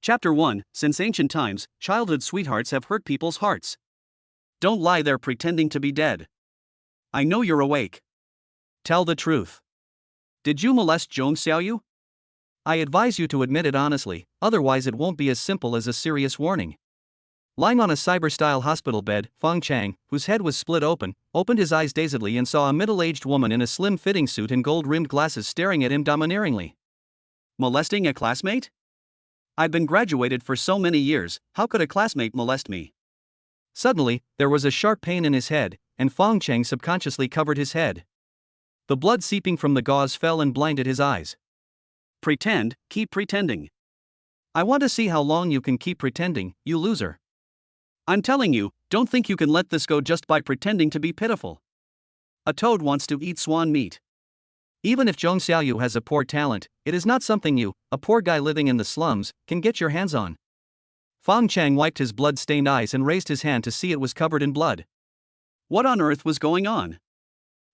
Chapter 1. Since ancient times, childhood sweethearts have hurt people's hearts. Don't lie there pretending to be dead. I know you're awake. Tell the truth. Did you molest Zhong Xiaoyu? I advise you to admit it honestly, otherwise it won't be as simple as a serious warning. Lying on a cyber-style hospital bed, Fang Cheng, whose head was split open, opened his eyes dazedly and saw a middle-aged woman in a slim-fitting suit and gold-rimmed glasses staring at him domineeringly. Molesting a classmate? I'd been graduated for so many years, how could a classmate molest me? Suddenly, there was a sharp pain in his head, and Fong Cheng subconsciously covered his head. The blood seeping from the gauze fell and blinded his eyes. Pretend, keep pretending. I want to see how long you can keep pretending, you loser. I'm telling you, don't think you can let this go just by pretending to be pitiful. A toad wants to eat swan meat. Even if Zhong Xiaoyu has a poor talent, it is not something you, a poor guy living in the slums, can get your hands on. Fong Cheng wiped his blood-stained eyes and raised his hand to see it was covered in blood. What on earth was going on?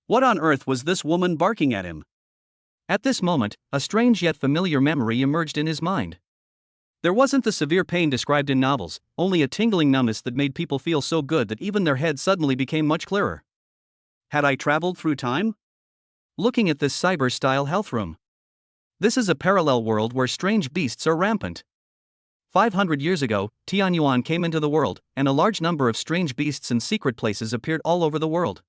What on earth was this woman barking at him? At this moment, a strange yet familiar memory emerged in his mind. There wasn't the severe pain described in novels, only a tingling numbness that made people feel so good that even their heads suddenly became much clearer. Had I traveled through time? Looking at this cyber-style health room. This is a parallel world where strange beasts are rampant. 500 years ago, Tianyuan came into the world, and a large number of strange beasts and secret places appeared all over the world.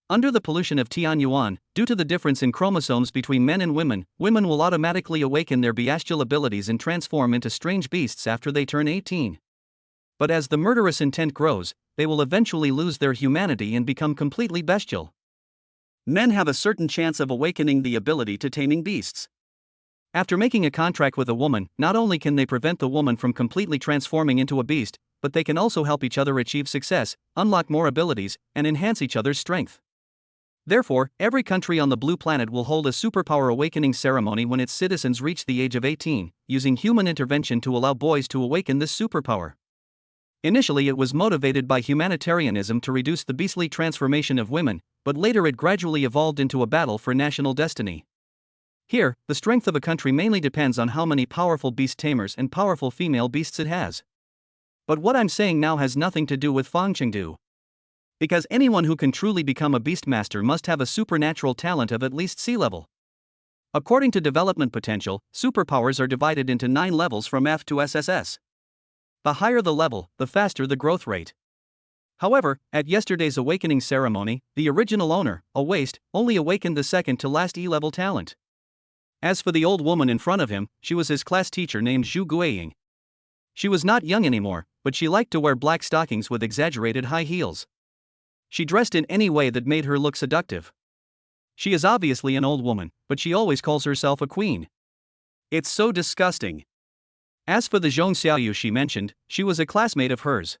Under the pollution of Tianyuan, due to the difference in chromosomes between men and women will automatically awaken their bestial abilities and transform into strange beasts after they turn 18. But as the murderous intent grows, they will eventually lose their humanity and become completely bestial. Men have a certain chance of awakening the ability to taming beasts. After making a contract with a woman, not only can they prevent the woman from completely transforming into a beast, but they can also help each other achieve success, unlock more abilities, and enhance each other's strength. Therefore, every country on the blue planet will hold a superpower awakening ceremony when its citizens reach the age of 18, using human intervention to allow boys to awaken this superpower. Initially it was motivated by humanitarianism to reduce the beastly transformation of women, but later it gradually evolved into a battle for national destiny. Here, the strength of a country mainly depends on how many powerful beast tamers and powerful female beasts it has. But what I'm saying now has nothing to do with Fang Cheng. Because anyone who can truly become a beastmaster must have a supernatural talent of at least sea level. According to development potential, superpowers are divided into 9 levels from F to SSS. The higher the level, the faster the growth rate. However, at yesterday's awakening ceremony, the original owner, a waste, only awakened the second to last E-level talent. As for the old woman in front of him, she was his class teacher named Zhu Guiying. She was not young anymore, but she liked to wear black stockings with exaggerated high heels. She dressed in any way that made her look seductive. She is obviously an old woman, but she always calls herself a queen. It's so disgusting. As for the Zhong Xiaoyu she mentioned, she was a classmate of hers.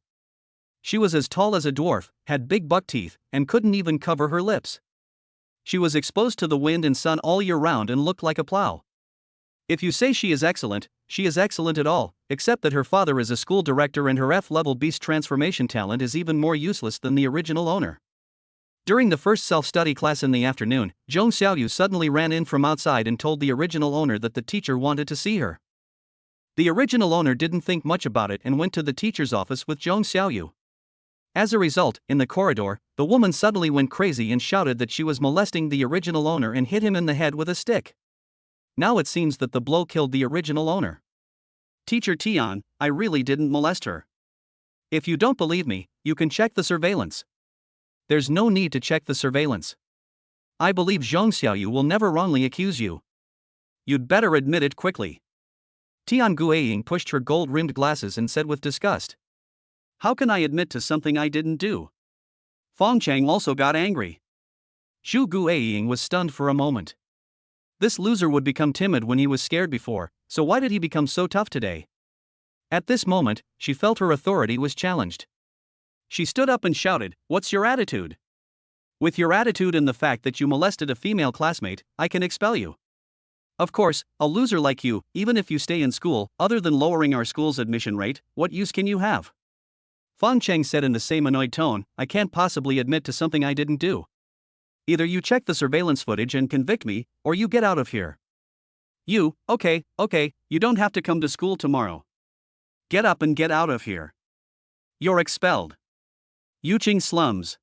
She was as tall as a dwarf, had big buck teeth, and couldn't even cover her lips. She was exposed to the wind and sun all year round and looked like a plow. If you say she is excellent at all, except that her father is a school director and her F-level beast transformation talent is even more useless than the original owner. During the first self-study class in the afternoon, Zhong Xiaoyu suddenly ran in from outside and told the original owner that the teacher wanted to see her. The original owner didn't think much about it and went to the teacher's office with Zhong Xiaoyu. As a result, in the corridor, the woman suddenly went crazy and shouted that she was molesting the original owner and hit him in the head with a stick. Now it seems that the blow killed the original owner. Teacher Tian, I really didn't molest her. If you don't believe me, you can check the surveillance. There's no need to check the surveillance. I believe Zhong Xiaoyu will never wrongly accuse you. You'd better admit it quickly. Tian Guiying pushed her gold-rimmed glasses and said with disgust. How can I admit to something I didn't do? Fong Cheng also got angry. Zhu Guiying was stunned for a moment. This loser would become timid when he was scared before, so why did he become so tough today? At this moment, she felt her authority was challenged. She stood up and shouted, "What's your attitude? With your attitude and the fact that you molested a female classmate, I can expel you. Of course, a loser like you, even if you stay in school, other than lowering our school's admission rate, what use can you have?" Fong Cheng said in the same annoyed tone, "I can't possibly admit to something I didn't do. Either you check the surveillance footage and convict me, or you get out of here. You, okay, you don't have to come to school tomorrow. Get up and get out of here. You're expelled. Yuqing slums.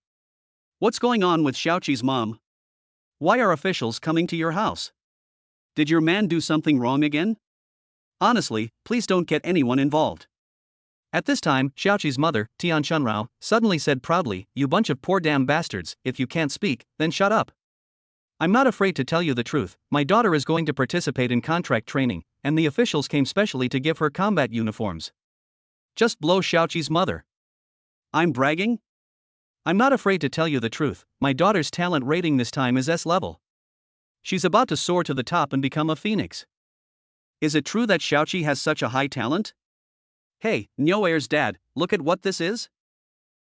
What's going on with Xiaoqi's mom? Why are officials coming to your house? Did your man do something wrong again? Honestly, please don't get anyone involved. At this time, Xiaoqi's mother, Tian Chunrao, suddenly said proudly, "You bunch of poor damn bastards, if you can't speak, then shut up. I'm not afraid to tell you the truth, my daughter is going to participate in contract training, and the officials came specially to give her combat uniforms." Just blow Xiaoqi's mother. I'm bragging? I'm not afraid to tell you the truth, my daughter's talent rating this time is S level. She's about to soar to the top and become a phoenix. Is it true that Xiaoqi has such a high talent? Hey, Nyoair's dad, look at what this is?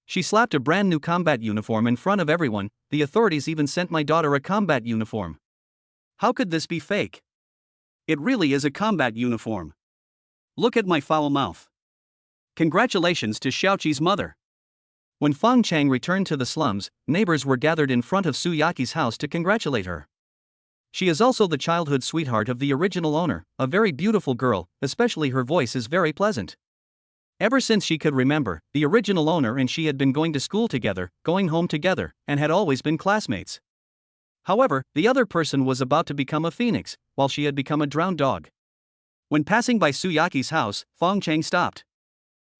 She slapped a brand new combat uniform in front of everyone, the authorities even sent my daughter a combat uniform. How could this be fake? It really is a combat uniform. Look at my foul mouth. Congratulations to Xiaoqi's mother. When Fang Cheng returned to the slums, neighbors were gathered in front of Su Yaqi's house to congratulate her. She is also the childhood sweetheart of the original owner, a very beautiful girl, especially her voice is very pleasant. Ever since she could remember, the original owner and she had been going to school together, going home together, and had always been classmates. However, the other person was about to become a phoenix, while she had become a drowned dog. When passing by Su Yaqi's house, Fong Cheng stopped.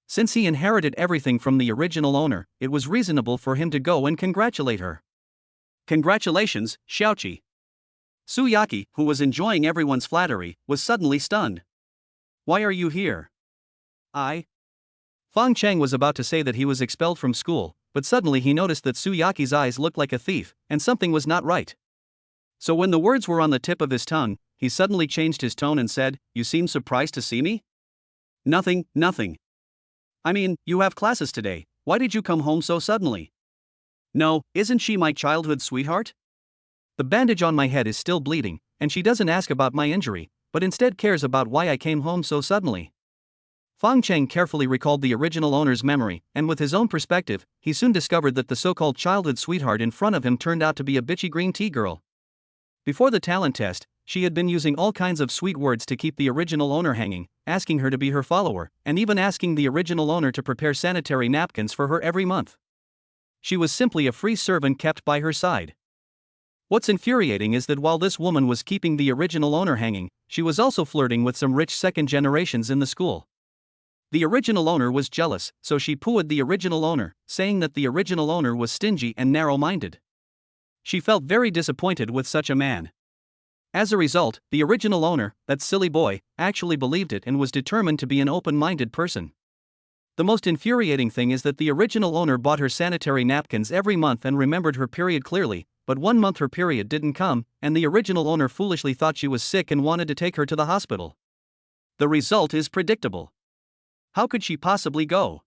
Since he inherited everything from the original owner, it was reasonable for him to go and congratulate her. Congratulations, Xiaoqi. Su Yaqi, who was enjoying everyone's flattery, was suddenly stunned. Why are you here? Fang Cheng was about to say that he was expelled from school, but suddenly he noticed that Su Yaqi's eyes looked like a thief, and something was not right. So when the words were on the tip of his tongue, he suddenly changed his tone and said, "You seem surprised to see me?" Nothing. I mean, you have classes today, why did you come home so suddenly? No, isn't she my childhood sweetheart? The bandage on my head is still bleeding, and she doesn't ask about my injury, but instead cares about why I came home so suddenly. Fang Cheng carefully recalled the original owner's memory, and with his own perspective, he soon discovered that the so-called childhood sweetheart in front of him turned out to be a bitchy green tea girl. Before the talent test, she had been using all kinds of sweet words to keep the original owner hanging, asking her to be her follower, and even asking the original owner to prepare sanitary napkins for her every month. She was simply a free servant kept by her side. What's infuriating is that while this woman was keeping the original owner hanging, she was also flirting with some rich second generations in the school. The original owner was jealous, so she poohed the original owner, saying that the original owner was stingy and narrow-minded. She felt very disappointed with such a man. As a result, the original owner, that silly boy, actually believed it and was determined to be an open-minded person. The most infuriating thing is that the original owner bought her sanitary napkins every month and remembered her period clearly, but 1 month her period didn't come, and the original owner foolishly thought she was sick and wanted to take her to the hospital. The result is predictable. How could she possibly go?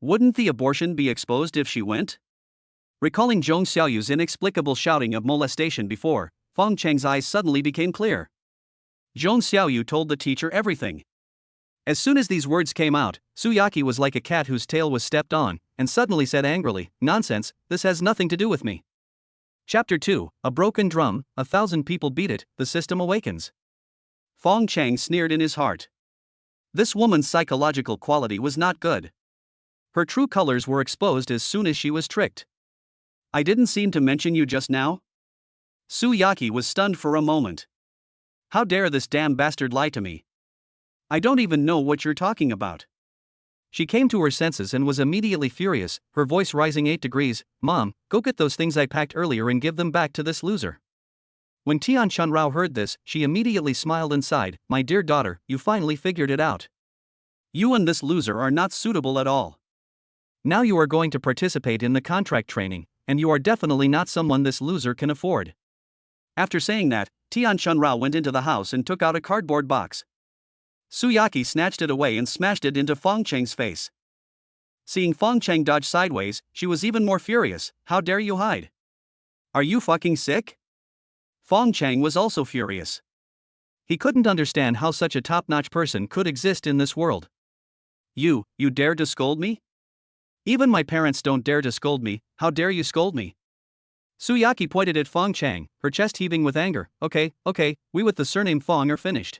Wouldn't the abortion be exposed if she went? Recalling Zhong Xiaoyu's inexplicable shouting of molestation before, Fong Cheng's eyes suddenly became clear. Zhong Xiaoyu told the teacher everything. As soon as these words came out, Su Yaqi was like a cat whose tail was stepped on, and suddenly said angrily, "Nonsense, this has nothing to do with me." Chapter 2, A Broken Drum, 1,000 people beat it, the system awakens. Fong Cheng sneered in his heart. This woman's psychological quality was not good. Her true colors were exposed as soon as she was tricked. I didn't seem to mention you just now? Su Yaqi was stunned for a moment. How dare this damn bastard lie to me? I don't even know what you're talking about. She came to her senses and was immediately furious, her voice rising 8 degrees, "Mom, go get those things I packed earlier and give them back to this loser." When Tian Chunrao heard this, she immediately smiled and sighed, "My dear daughter, you finally figured it out. You and this loser are not suitable at all. Now you are going to participate in the contract training, and you are definitely not someone this loser can afford." After saying that, Tian Chunrao went into the house and took out a cardboard box. Su Yaqi snatched it away and smashed it into Fong Cheng's face. Seeing Fong Cheng dodge sideways, she was even more furious. "How dare you hide? Are you fucking sick?" Fong Cheng was also furious. He couldn't understand how such a top-notch person could exist in this world. You dare to scold me? Even my parents don't dare to scold me, how dare you scold me?" Su Yaqi pointed at Fong Cheng, her chest heaving with anger. Okay, we with the surname Fong are finished.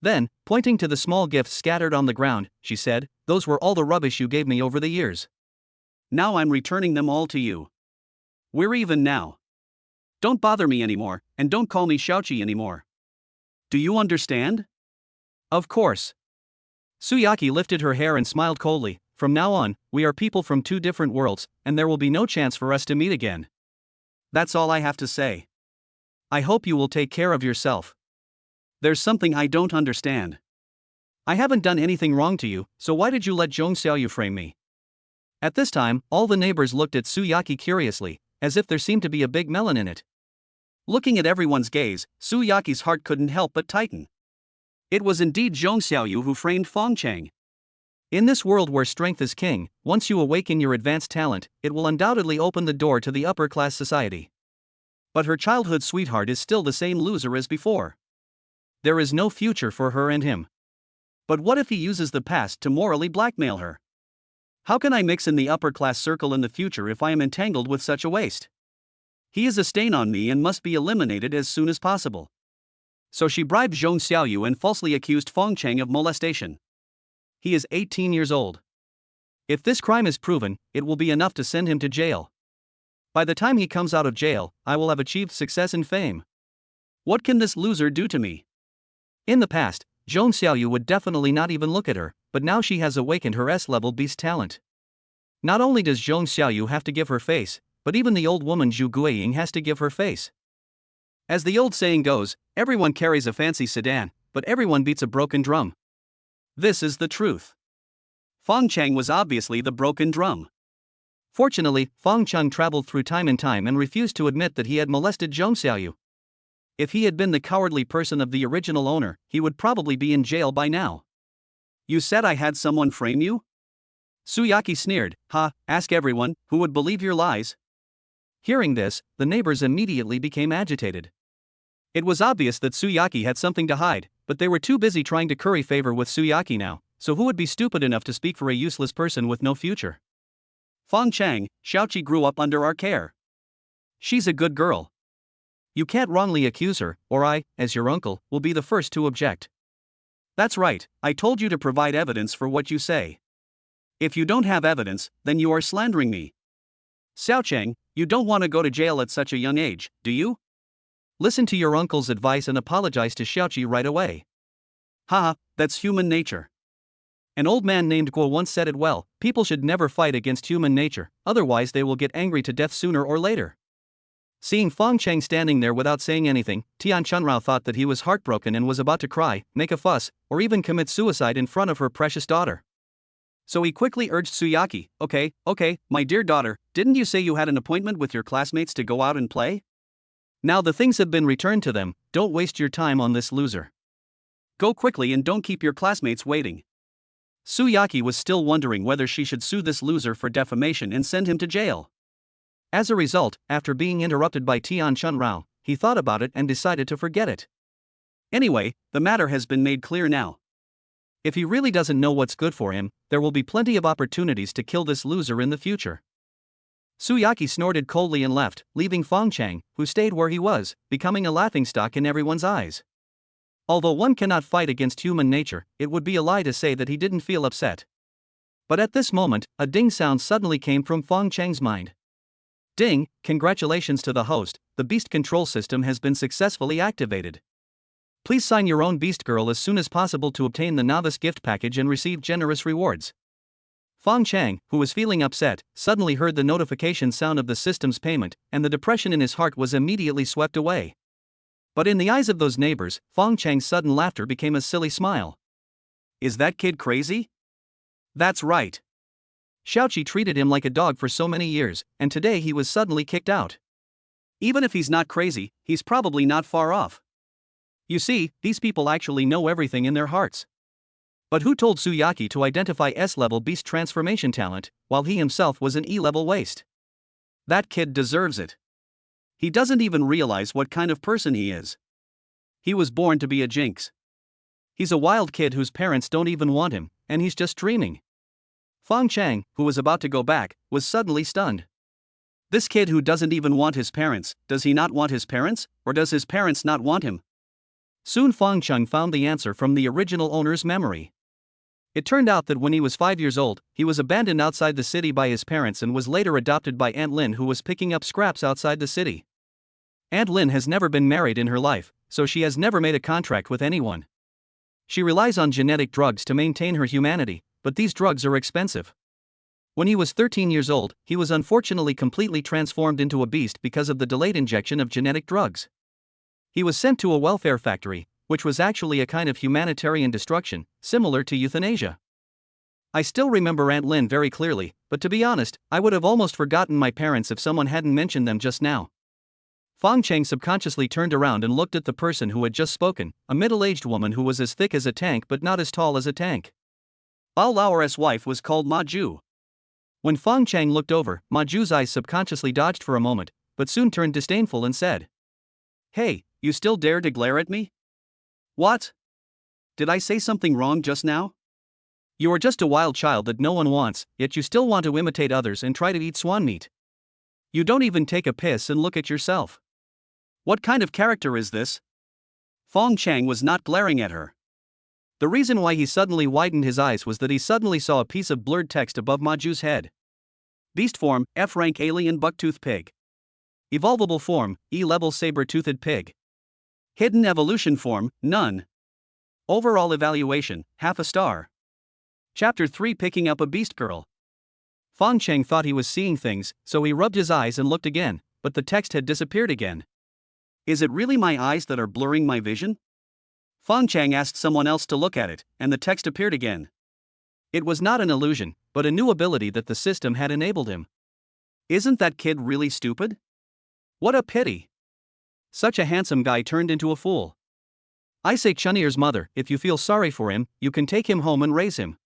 Then, pointing to the small gifts scattered on the ground, she said, "Those were all the rubbish you gave me over the years. Now I'm returning them all to you. We're even now. Don't bother me anymore, and don't call me Xiaoqi anymore. Do you understand?" Of course. Su Yaqi lifted her hair and smiled coldly. "From now on, we are people from two different worlds, and there will be no chance for us to meet again. That's all I have to say. I hope you will take care of yourself. There's something I don't understand. I haven't done anything wrong to you, so why did you let Zhong Xiaoyu frame me?" At this time, all the neighbors looked at Su Yaqi curiously, as if there seemed to be a big melon in it. Looking at everyone's gaze, Su Yaqi's heart couldn't help but tighten. It was indeed Zhong Xiaoyu who framed Fong Cheng. In this world where strength is king, once you awaken your advanced talent, it will undoubtedly open the door to the upper-class society. But her childhood sweetheart is still the same loser as before. There is no future for her and him. But what if he uses the past to morally blackmail her? How can I mix in the upper-class circle in the future if I am entangled with such a waste? He is a stain on me and must be eliminated as soon as possible. So she bribed Zhong Xiaoyu and falsely accused Fong Cheng of molestation. He is 18 years old. If this crime is proven, it will be enough to send him to jail. By the time he comes out of jail, I will have achieved success and fame. What can this loser do to me? In the past, Zhong Xiaoyu would definitely not even look at her, but now she has awakened her S-level beast talent. Not only does Zhong Xiaoyu have to give her face, but even the old woman Zhu Guiying has to give her face. As the old saying goes, everyone carries a fancy sedan, but everyone beats a broken drum. This is the truth. Fong Cheng was obviously the broken drum. Fortunately, Fong Cheng traveled through time and time and refused to admit that he had molested Zhong Xiaoyu. If he had been the cowardly person of the original owner, he would probably be in jail by now. "You said I had someone frame you?" Su Yaqi sneered. "Ha, ask everyone, who would believe your lies?" Hearing this, the neighbors immediately became agitated. It was obvious that Su Yaqi had something to hide, but they were too busy trying to curry favor with Su Yaqi now, so who would be stupid enough to speak for a useless person with no future? "Fong Cheng, Xiaoqi grew up under our care. She's a good girl. You can't wrongly accuse her, or I, as your uncle, will be the first to object." "That's right, I told you to provide evidence for what you say. If you don't have evidence, then you are slandering me. Xiao Cheng, you don't want to go to jail at such a young age, do you? Listen to your uncle's advice and apologize to Xiaoqi right away." "Haha, that's human nature. An old man named Guo once said it well, people should never fight against human nature, otherwise they will get angry to death sooner or later." Seeing Fong Cheng standing there without saying anything, Tian Chunrao thought that he was heartbroken and was about to cry, make a fuss, or even commit suicide in front of her precious daughter. So he quickly urged Su Yaqi, Okay, my dear daughter, didn't you say you had an appointment with your classmates to go out and play? Now the things have been returned to them, don't waste your time on this loser. Go quickly and don't keep your classmates waiting." Su Yaqi was still wondering whether she should sue this loser for defamation and send him to jail. As a result, after being interrupted by Tian Chunrao, he thought about it and decided to forget it. Anyway, the matter has been made clear now. If he really doesn't know what's good for him, there will be plenty of opportunities to kill this loser in the future. Su Yaqi snorted coldly and left, leaving Fong Cheng, who stayed where he was, becoming a laughingstock in everyone's eyes. Although one cannot fight against human nature, it would be a lie to say that he didn't feel upset. But at this moment, a ding sound suddenly came from Fong Cheng's mind. "Ding, congratulations to the host, the beast control system has been successfully activated. Please sign your own beast girl as soon as possible to obtain the novice gift package and receive generous rewards." Fong Cheng, who was feeling upset, suddenly heard the notification sound of the system's payment, and the depression in his heart was immediately swept away. But in the eyes of those neighbors, Fong Cheng's sudden laughter became a silly smile. "Is that kid crazy? That's right. Xiaoqi treated him like a dog for so many years, and today he was suddenly kicked out. Even if he's not crazy, he's probably not far off. You see, these people actually know everything in their hearts. But who told Su Yaqi to identify S-level beast transformation talent, while he himself was an E-level waste? That kid deserves it. He doesn't even realize what kind of person he is. He was born to be a jinx. He's a wild kid whose parents don't even want him, and he's just dreaming." Fong Cheng, who was about to go back, was suddenly stunned. This kid who doesn't even want his parents, does he not want his parents, or does his parents not want him? Soon Fong Cheng found the answer from the original owner's memory. It turned out that when he was 5 years old, he was abandoned outside the city by his parents and was later adopted by Aunt Lin, who was picking up scraps outside the city. Aunt Lin has never been married in her life, so she has never made a contract with anyone. She relies on genetic drugs to maintain her humanity, but these drugs are expensive. When he was 13 years old, he was unfortunately completely transformed into a beast because of the delayed injection of genetic drugs. He was sent to a welfare factory, which was actually a kind of humanitarian destruction, similar to euthanasia. I still remember Aunt Lin very clearly, but to be honest, I would have almost forgotten my parents if someone hadn't mentioned them just now. Fong Cheng subconsciously turned around and looked at the person who had just spoken, a middle-aged woman who was as thick as a tank but not as tall as a tank. Bao Lao's wife was called Ma Ju. When Fong Cheng looked over, Ma Ju's eyes subconsciously dodged for a moment, but soon turned disdainful and said, "Hey, you still dare to glare at me? What? Did I say something wrong just now? You are just a wild child that no one wants, yet you still want to imitate others and try to eat swan meat. You don't even take a piss and look at yourself. What kind of character is this?" Fong Cheng was not glaring at her. The reason why he suddenly widened his eyes was that he suddenly saw a piece of blurred text above Ma Ju's head. Beast form, F-rank alien bucktooth pig. Evolvable form, E-level saber-toothed pig. Hidden evolution form, none. Overall evaluation, half a star. Chapter 3: Picking up a beast girl. Fong Cheng thought he was seeing things, so he rubbed his eyes and looked again, but the text had disappeared again. Is it really my eyes that are blurring my vision? Fong Cheng asked someone else to look at it, and the text appeared again. It was not an illusion, but a new ability that the system had enabled him. Isn't that kid really stupid? What a pity. Such a handsome guy turned into a fool. I say Chunier's mother, if you feel sorry for him, you can take him home and raise him.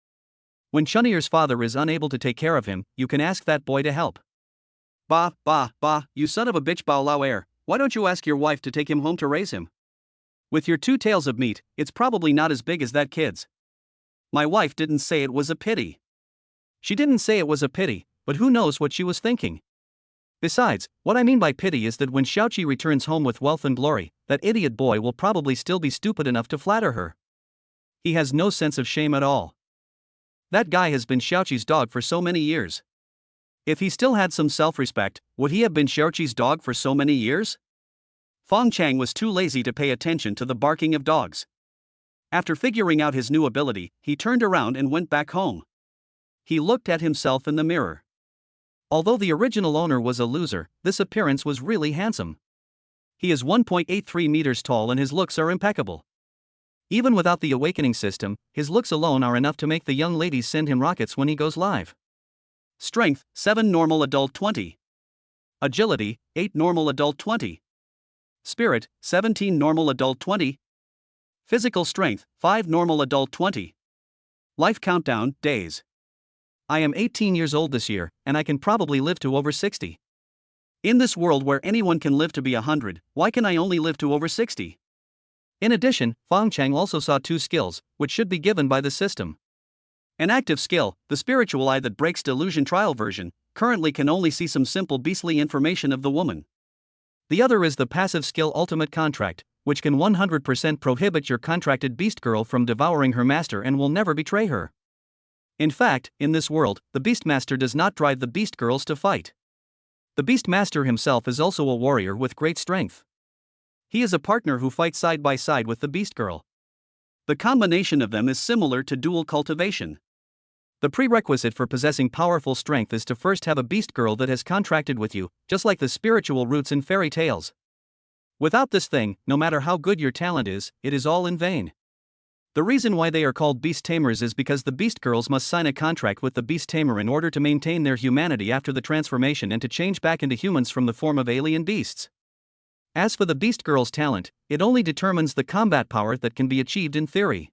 When Chunier's father is unable to take care of him, you can ask that boy to help. Bah, you son of a bitch Bao Lao, why don't you ask your wife to take him home to raise him? With your 2 tails of meat, it's probably not as big as that kid's. My wife didn't say it was a pity. She didn't say it was a pity, but who knows what she was thinking. Besides, what I mean by pity is that when Xiaoqi returns home with wealth and glory, that idiot boy will probably still be stupid enough to flatter her. He has no sense of shame at all. That guy has been Xiaoqi's dog for so many years. If he still had some self-respect, would he have been Xiaoqi's dog for so many years? Fong Cheng was too lazy to pay attention to the barking of dogs. After figuring out his new ability, he turned around and went back home. He looked at himself in the mirror. Although the original owner was a loser, this appearance was really handsome. He is 1.83 meters tall and his looks are impeccable. Even without the awakening system, his looks alone are enough to make the young ladies send him rockets when he goes live. Strength, 7 normal adult 20. Agility, 8 normal adult 20. Spirit, 17 normal adult 20. Physical strength, 5 normal adult 20. Life countdown, days. I am 18 years old this year, and I can probably live to over 60. In this world where anyone can live to be 100, why can I only live to over 60? In addition, Fong Cheng also saw 2 skills, which should be given by the system. An active skill, the spiritual eye that breaks delusion trial version, currently can only see some simple beastly information of the woman. The other is the passive skill ultimate contract, which can 100% prohibit your contracted beast girl from devouring her master and will never betray her. In fact, in this world, the Beastmaster does not drive the beast girls to fight. The Beastmaster himself is also a warrior with great strength. He is a partner who fights side by side with the beast girl. The combination of them is similar to dual cultivation. The prerequisite for possessing powerful strength is to first have a beast girl that has contracted with you, just like the spiritual roots in fairy tales. Without this thing, no matter how good your talent is, it is all in vain. The reason why they are called beast tamers is because the beast girls must sign a contract with the beast tamer in order to maintain their humanity after the transformation and to change back into humans from the form of alien beasts. As for the beast girl's talent, it only determines the combat power that can be achieved in theory.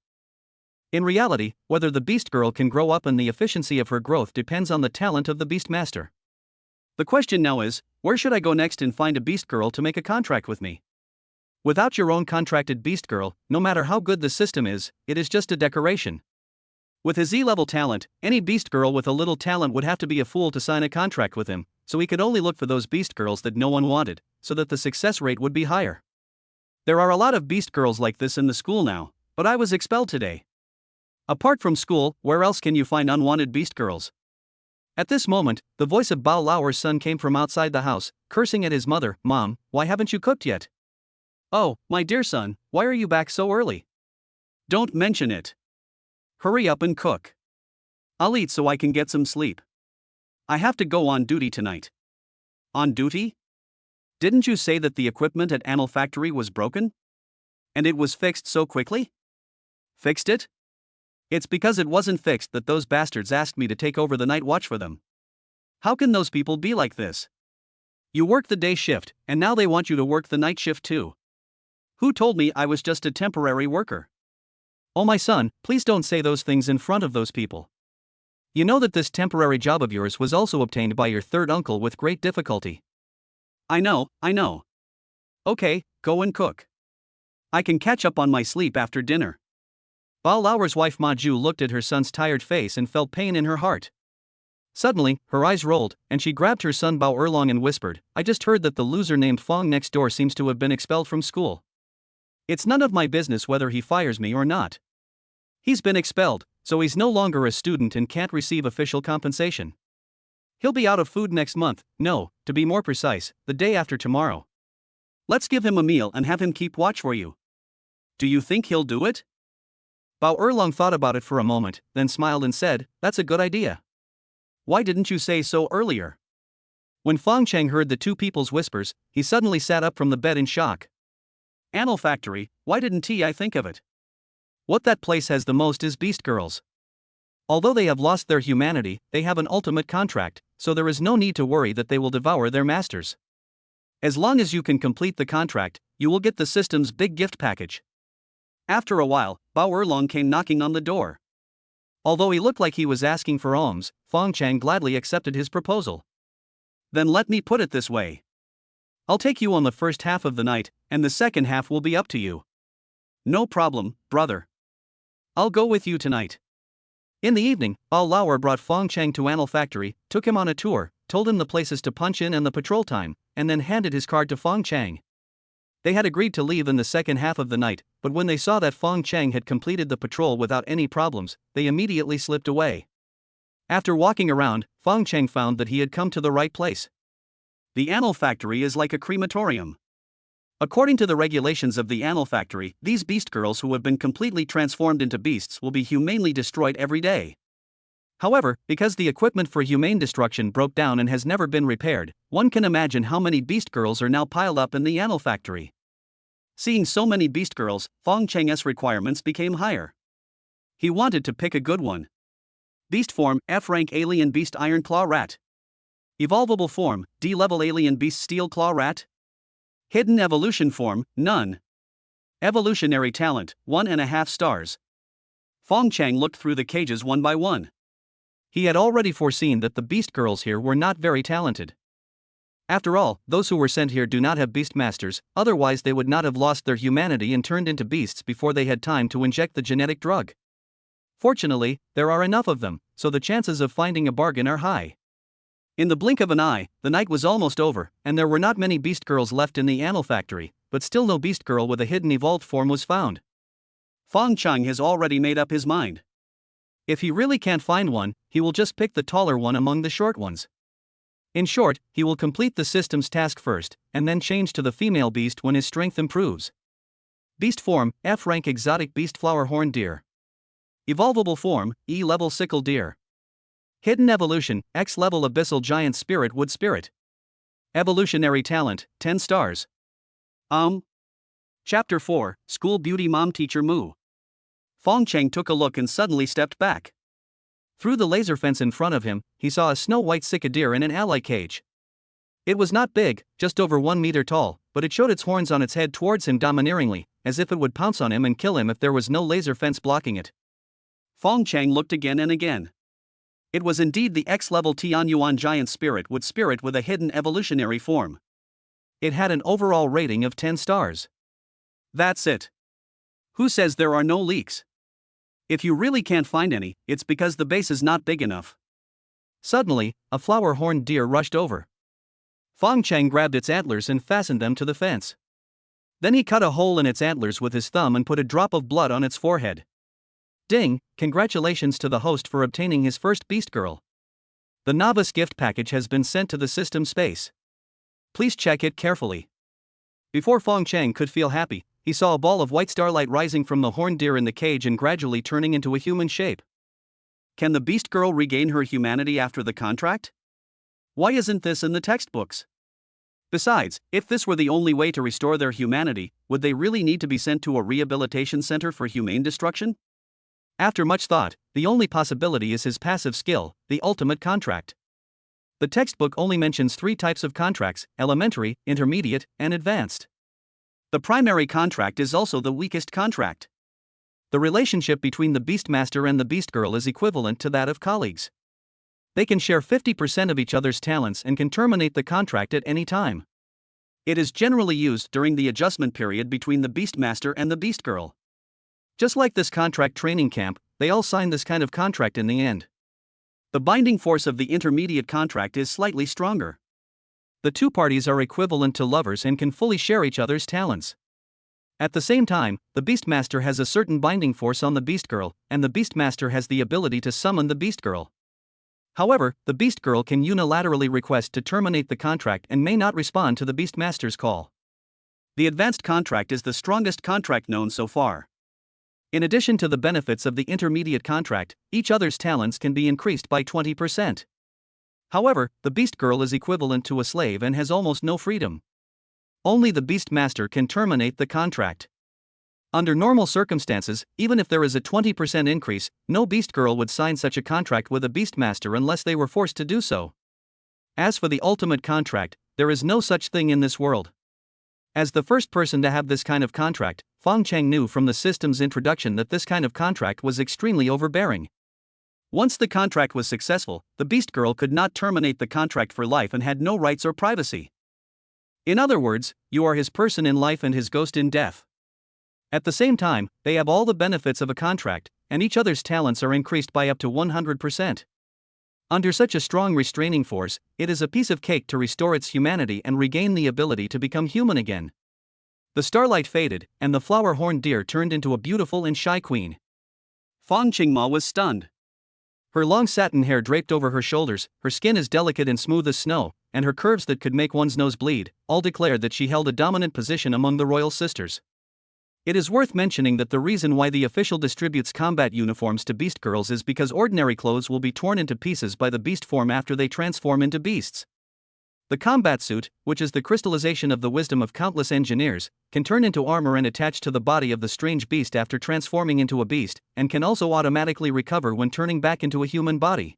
In reality, whether the beast girl can grow up and the efficiency of her growth depends on the talent of the Beastmaster. The question now is, where should I go next and find a beast girl to make a contract with me? Without your own contracted beast girl, no matter how good the system is, it is just a decoration. With his E-level talent, any beast girl with a little talent would have to be a fool to sign a contract with him, so he could only look for those beast girls that no one wanted, so that the success rate would be higher. There are a lot of beast girls like this in the school now, but I was expelled today. Apart from school, where else can you find unwanted beast girls? At this moment, the voice of Bao Lauer's son came from outside the house, cursing at his mother. Mom, why haven't you cooked yet? Oh, my dear son, why are you back so early? Don't mention it. Hurry up and cook. I'll eat so I can get some sleep. I have to go on duty tonight. On duty? Didn't you say that the equipment at Anil factory was broken? And it was fixed so quickly? Fixed it? It's because it wasn't fixed that those bastards asked me to take over the night watch for them. How can those people be like this? You work the day shift, and now they want you to work the night shift too. Who told me I was just a temporary worker? Oh my son, please don't say those things in front of those people. You know that this temporary job of yours was also obtained by your third uncle with great difficulty. I know. Okay, go and cook. I can catch up on my sleep after dinner. Bao Lauer's wife Ma Ju looked at her son's tired face and felt pain in her heart. Suddenly, her eyes rolled, and she grabbed her son Bao Erlong and whispered, I just heard that the loser named Fong next door seems to have been expelled from school. It's none of my business whether he fires me or not. He's been expelled, so he's no longer a student and can't receive official compensation. He'll be out of food next month, no, to be more precise, the day after tomorrow. Let's give him a meal and have him keep watch for you. Do you think he'll do it? Bao Erlong thought about it for a moment, then smiled and said, that's a good idea. Why didn't you say so earlier? When Fong Cheng heard the two people's whispers, he suddenly sat up from the bed in shock. Anil factory, why didn't I think of it? What that place has the most is beast girls. Although they have lost their humanity, they have an ultimate contract, so there is no need to worry that they will devour their masters. As long as you can complete the contract, you will get the system's big gift package. After a while, Bao Erlong came knocking on the door. Although he looked like he was asking for alms, Fong Cheng gladly accepted his proposal. Then let me put it this way. I'll take you on the first half of the night, and the second half will be up to you. No problem, brother. I'll go with you tonight. In the evening, Bao Lauer brought Fong Cheng to Anil factory, took him on a tour, told him the places to punch in and the patrol time, and then handed his card to Fong Cheng. They had agreed to leave in the second half of the night, but when they saw that Fong Cheng had completed the patrol without any problems, they immediately slipped away. After walking around, Fong Cheng found that he had come to the right place. The Anil factory is like a crematorium. According to the regulations of the Anil factory, these beast girls who have been completely transformed into beasts will be humanely destroyed every day. However, because the equipment for humane destruction broke down and has never been repaired, one can imagine how many beast girls are now piled up in the Anil factory. Seeing so many beast girls, Fong Cheng's requirements became higher. He wanted to pick a good one. Beast form, F rank alien beast iron claw rat. Evolvable form, D level alien beast steel claw rat. Hidden evolution form, none. Evolutionary talent, 1.5 stars. Fong Cheng looked through the cages one by one. He had already foreseen that the beast girls here were not very talented. After all, those who were sent here do not have beast masters, otherwise they would not have lost their humanity and turned into beasts before they had time to inject the genetic drug. Fortunately, there are enough of them, so the chances of finding a bargain are high. In the blink of an eye, the night was almost over, and there were not many beast girls left in the Anil factory, but still no beast girl with a hidden evolved form was found. Fong Cheng has already made up his mind. If he really can't find one, he will just pick the taller one among the short ones. In short, he will complete the system's task first, and then change to the female beast when his strength improves. Beast form, F rank exotic beast flower horn deer. Evolvable form, E level sickle deer. Hidden evolution, X level abyssal giant spirit wood spirit. Evolutionary talent, 10 stars. Chapter 4, School Beauty Mom Teacher Moo. Fong Cheng took a look and suddenly stepped back. Through the laser fence in front of him, he saw a snow-white sika deer in an ally cage. It was not big, just over 1 meter tall, but it showed its horns on its head towards him domineeringly, as if it would pounce on him and kill him if there was no laser fence blocking it. Fong Cheng looked again and again. It was indeed the X-level Tianyuan giant spirit with a hidden evolutionary form. It had an overall rating of 10 stars. That's it. Who says there are no leaks? If you really can't find any, it's because the base is not big enough. Suddenly, a flower-horned deer rushed over. Fong Cheng grabbed its antlers and fastened them to the fence. Then he cut a hole in its antlers with his thumb and put a drop of blood on its forehead. Ding, congratulations to the host for obtaining his first beast girl. The novice gift package has been sent to the system space. Please check it carefully. Before Fong Cheng could feel happy, he saw a ball of white starlight rising from the horned deer in the cage and gradually turning into a human shape. Can the beast girl regain her humanity after the contract? Why isn't this in the textbooks? Besides, if this were the only way to restore their humanity, would they really need to be sent to a rehabilitation center for humane destruction? After much thought, the only possibility is his passive skill, the ultimate contract. The textbook only mentions 3 types of contracts: elementary, intermediate, and advanced. The primary contract is also the weakest contract. The relationship between the Beastmaster and the Beast Girl is equivalent to that of colleagues. They can share 50% of each other's talents and can terminate the contract at any time. It is generally used during the adjustment period between the Beastmaster and the Beast Girl. Just like this contract training camp, they all sign this kind of contract in the end. The binding force of the intermediate contract is slightly stronger. The 2 parties are equivalent to lovers and can fully share each other's talents. At the same time, the Beastmaster has a certain binding force on the Beast Girl, and the Beastmaster has the ability to summon the Beast Girl. However, the Beast Girl can unilaterally request to terminate the contract and may not respond to the Beastmaster's call. The advanced contract is the strongest contract known so far. In addition to the benefits of the intermediate contract, each other's talents can be increased by 20%. However, the Beast Girl is equivalent to a slave and has almost no freedom. Only the Beastmaster can terminate the contract. Under normal circumstances, even if there is a 20% increase, no Beast Girl would sign such a contract with a Beastmaster unless they were forced to do so. As for the ultimate contract, there is no such thing in this world. As the first person to have this kind of contract, Fong Cheng knew from the system's introduction that this kind of contract was extremely overbearing. Once the contract was successful, the Beast Girl could not terminate the contract for life and had no rights or privacy. In other words, you are his person in life and his ghost in death. At the same time, they have all the benefits of a contract, and each other's talents are increased by up to 100%. Under such a strong restraining force, it is a piece of cake to restore its humanity and regain the ability to become human again. The starlight faded, and the flower-horned deer turned into a beautiful and shy queen. Fong Cheng was stunned. Her long satin hair draped over her shoulders, her skin as delicate and smooth as snow, and her curves that could make one's nose bleed, all declared that she held a dominant position among the royal sisters. It is worth mentioning that the reason why the official distributes combat uniforms to beast girls is because ordinary clothes will be torn into pieces by the beast form after they transform into beasts. The combat suit, which is the crystallization of the wisdom of countless engineers, can turn into armor and attach to the body of the strange beast after transforming into a beast, and can also automatically recover when turning back into a human body.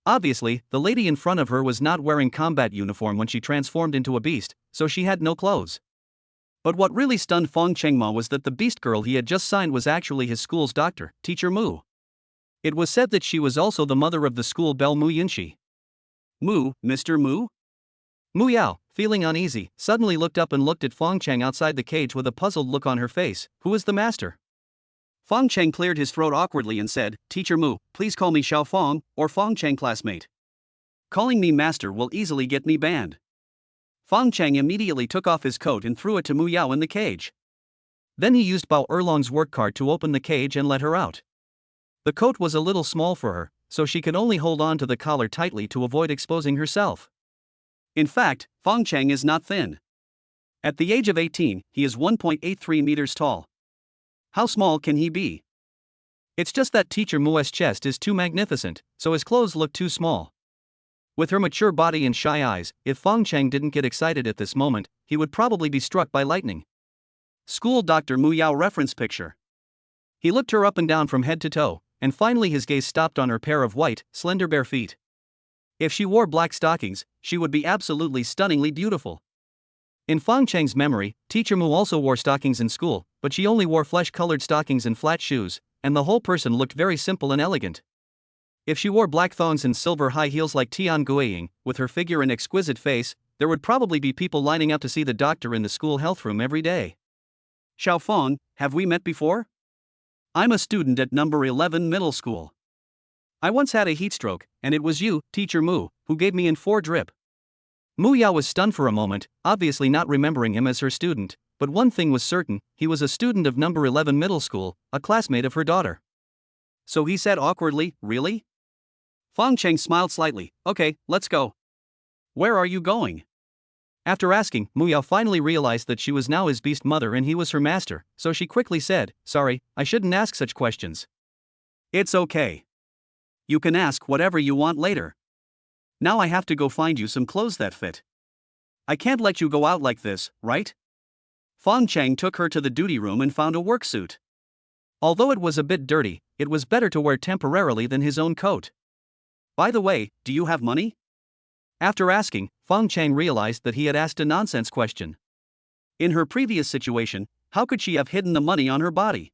Obviously, the lady in front of her was not wearing combat uniform when she transformed into a beast, so she had no clothes. But what really stunned Fong Cheng was that the beast girl he had just signed was actually his school's doctor, Teacher Mu. It was said that she was also the mother of the school belle Mu Yunxi. Mu, Mr. Mu? Mu Yao, feeling uneasy, suddenly looked up and looked at Fong Cheng outside the cage with a puzzled look on her face. Who is the master? Fong Cheng cleared his throat awkwardly and said, Teacher Mu, please call me Xiao Fong, or Fong Cheng classmate. Calling me master will easily get me banned. Fong Cheng immediately took off his coat and threw it to Mu Yao in the cage. Then he used Bao Erlong's work card to open the cage and let her out. The coat was a little small for her, so she could only hold on to the collar tightly to avoid exposing herself. In fact, Fong Cheng is not thin. At the age of 18, he is 1.83 meters tall. How small can he be? It's just that Teacher Mu's chest is too magnificent, so his clothes look too small. With her mature body and shy eyes, if Fong Cheng didn't get excited at this moment, he would probably be struck by lightning. School Dr. Mu Yao reference picture. He looked her up and down from head to toe, and finally his gaze stopped on her pair of white, slender bare feet. If she wore black stockings, she would be absolutely stunningly beautiful. In Fong Cheng's memory, Teacher Mu also wore stockings in school, but she only wore flesh-colored stockings and flat shoes, and the whole person looked very simple and elegant. If she wore black thongs and silver high heels like Tian Guiying, with her figure and exquisite face, there would probably be people lining up to see the doctor in the school health room every day. Xiao Fong, have we met before? I'm a student at number 11 middle school. I once had a heat stroke, and it was you, Teacher Mu, who gave me in 4 drip. Mu Yao was stunned for a moment, obviously not remembering him as her student, but one thing was certain, he was a student of number 11 middle school, a classmate of her daughter. So he said awkwardly, "Really?" Fong Cheng smiled slightly. "Okay, let's go." "Where are you going?" After asking, Mu Yao finally realized that she was now his beast mother and he was her master, so she quickly said, "Sorry, I shouldn't ask such questions." "It's okay. You can ask whatever you want later. Now I have to go find you some clothes that fit. I can't let you go out like this, right?" Fong Cheng took her to the duty room and found a work suit. Although it was a bit dirty, it was better to wear temporarily than his own coat. "By the way, do you have money?" After asking, Fong Cheng realized that he had asked a nonsense question. In her previous situation, how could she have hidden the money on her body?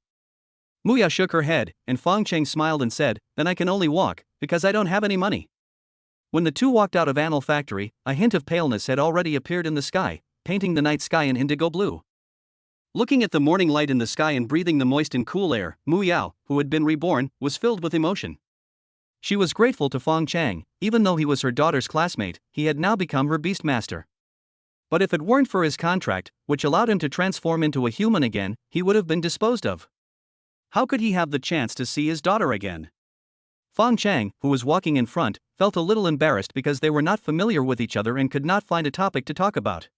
Mu Yao shook her head, and Fong Cheng smiled and said, "Then I can only walk, because I don't have any money." When the two walked out of Anil Factory, a hint of paleness had already appeared in the sky, painting the night sky an indigo blue. Looking at the morning light in the sky and breathing the moist and cool air, Mu Yao, who had been reborn, was filled with emotion. She was grateful to Fong Cheng, even though he was her daughter's classmate, he had now become her beastmaster. But if it weren't for his contract, which allowed him to transform into a human again, he would have been disposed of. How could he have the chance to see his daughter again? Fong Cheng, who was walking in front, felt a little embarrassed because they were not familiar with each other and could not find a topic to talk about.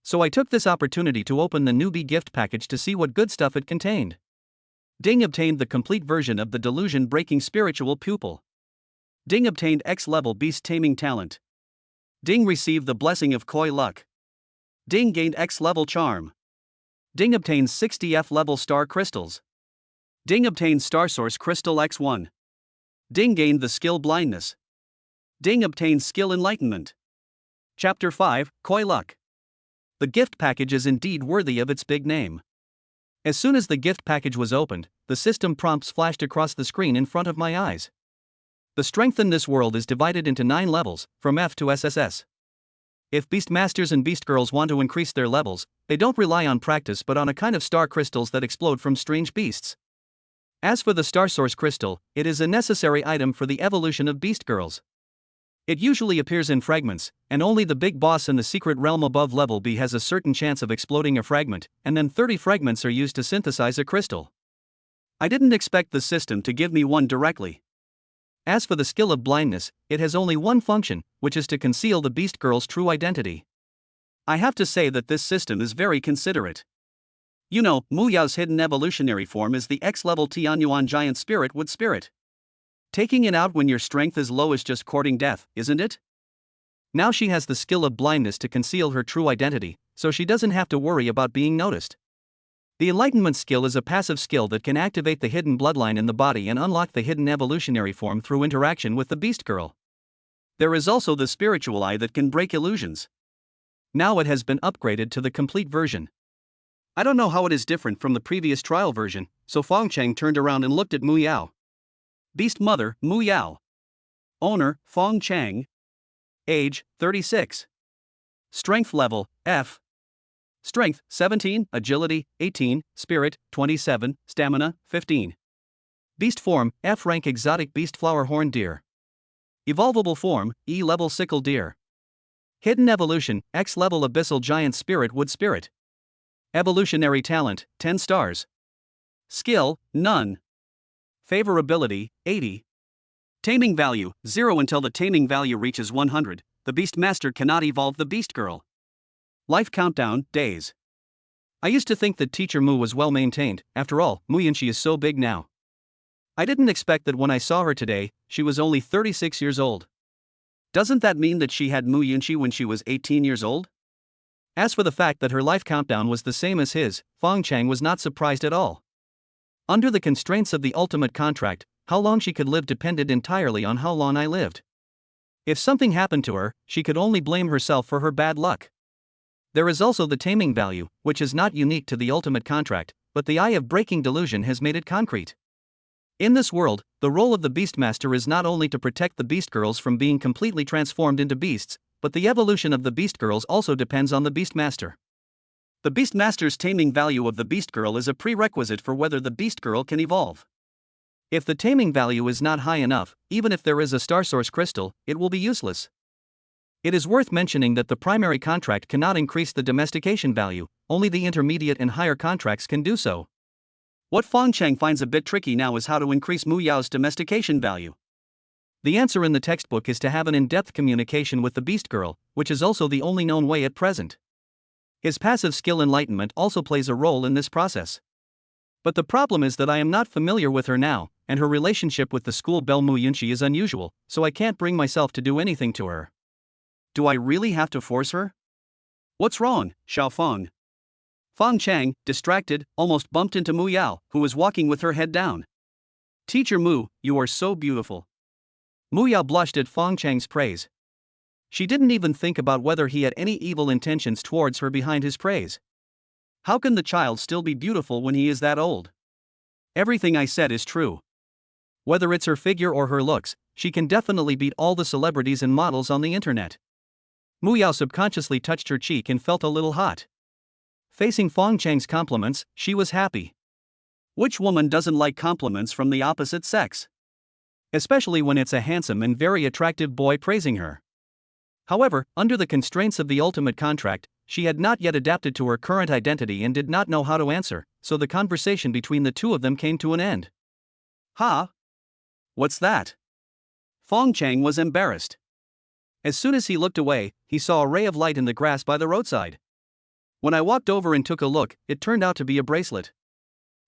So I took this opportunity to open the newbie gift package to see what good stuff it contained. Ding obtained the complete version of the delusion-breaking spiritual pupil. Ding obtained X-level beast taming talent. Ding received the blessing of koi luck. Ding gained X-level charm. Ding obtained 60 F-level star crystals. Ding obtained star source crystal X1. Ding gained the skill blindness. Ding obtained skill enlightenment. Chapter 5, Koi Luck. The gift package is indeed worthy of its big name. As soon as the gift package was opened, the system prompts flashed across the screen in front of my eyes. The strength in this world is divided into 9 levels, from F to SSS. If Beastmasters and Beastgirls want to increase their levels, they don't rely on practice but on a kind of star crystals that explode from strange beasts. As for the Star Source Crystal, it is a necessary item for the evolution of Beastgirls. It usually appears in fragments, and only the big boss in the secret realm above level B has a certain chance of exploding a fragment, and then 30 fragments are used to synthesize a crystal. I didn't expect the system to give me one directly. As for the skill of blindness, it has only one function, which is to conceal the Beast Girl's true identity. I have to say that this system is very considerate. You know, Mu Yao's hidden evolutionary form is the X-level Tianyuan giant spirit wood spirit. Taking it out when your strength is low is just courting death, isn't it? Now she has the skill of blindness to conceal her true identity, so she doesn't have to worry about being noticed. The enlightenment skill is a passive skill that can activate the hidden bloodline in the body and unlock the hidden evolutionary form through interaction with the Beast Girl. There is also the spiritual eye that can break illusions. Now it has been upgraded to the complete version. I don't know how it is different from the previous trial version, so Fong Cheng turned around and looked at Mu Yao. Beast Mother, Mu Yao. Owner, Fong Cheng. Age, 36. Strength level, F. Strength, 17, Agility, 18, Spirit, 27, Stamina, 15. Beast form, F rank exotic beast flower horn deer. Evolvable form, E level sickle deer. Hidden evolution, X level abyssal giant spirit wood spirit. Evolutionary talent, 10 stars. Skill, none. Favorability, 80. Taming value, 0 until the taming value reaches 100. The Beastmaster cannot evolve the Beast Girl. Life countdown, days. I used to think that Teacher Mu was well maintained, after all, Mu Yunxi is so big now. I didn't expect that when I saw her today, she was only 36 years old. Doesn't that mean that she had Mu Yunxi when she was 18 years old? As for the fact that her life countdown was the same as his, Fong Cheng was not surprised at all. Under the constraints of the ultimate contract, how long she could live depended entirely on how long I lived. If something happened to her, she could only blame herself for her bad luck. There is also the taming value, which is not unique to the ultimate contract, but the eye of breaking delusion has made it concrete. In this world, the role of the Beastmaster is not only to protect the Beast Girls from being completely transformed into beasts, but the evolution of the Beast Girls also depends on the Beastmaster. The Beastmaster's taming value of the Beast Girl is a prerequisite for whether the Beast Girl can evolve. If the taming value is not high enough, even if there is a Star Source Crystal, it will be useless. It is worth mentioning that the primary contract cannot increase the domestication value, only the intermediate and higher contracts can do so. What Fong Cheng finds a bit tricky now is how to increase Mu Yao's domestication value. The answer in the textbook is to have an in-depth communication with the Beast Girl, which is also the only known way at present. His passive skill enlightenment also plays a role in this process. But the problem is that I am not familiar with her now, and her relationship with the school belle Mu Yunxi is unusual, so I can't bring myself to do anything to her. Do I really have to force her? What's wrong, Xiaofeng? Fang Cheng, distracted, almost bumped into Mu Yao, who was walking with her head down. Teacher Mu, you are so beautiful. Mu Yao blushed at Fong Cheng's praise. She didn't even think about whether he had any evil intentions towards her behind his praise. How can the child still be beautiful when he is that old? Everything I said is true. Whether it's her figure or her looks, she can definitely beat all the celebrities and models on the internet. Mu Yao subconsciously touched her cheek and felt a little hot. Facing Fong Cheng's compliments, she was happy. Which woman doesn't like compliments from the opposite sex? Especially when it's a handsome and very attractive boy praising her. However, under the constraints of the ultimate contract, she had not yet adapted to her current identity and did not know how to answer, so the conversation between the two of them came to an end. Ha? What's that? Fong Cheng was embarrassed. As soon as he looked away, he saw a ray of light in the grass by the roadside. When I walked over and took a look, it turned out to be a bracelet.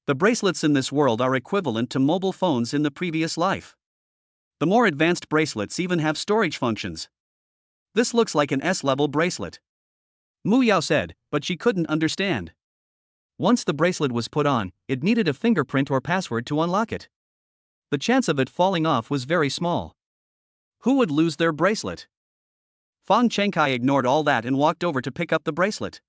The bracelets in this world are equivalent to mobile phones in the previous life. The more advanced bracelets even have storage functions. This looks like an S-level bracelet. Mu Yao said, but she couldn't understand. Once the bracelet was put on, it needed a fingerprint or password to unlock it. The chance of it falling off was very small. Who would lose their bracelet? Fong Cheng ignored all that and walked over to pick up the bracelet.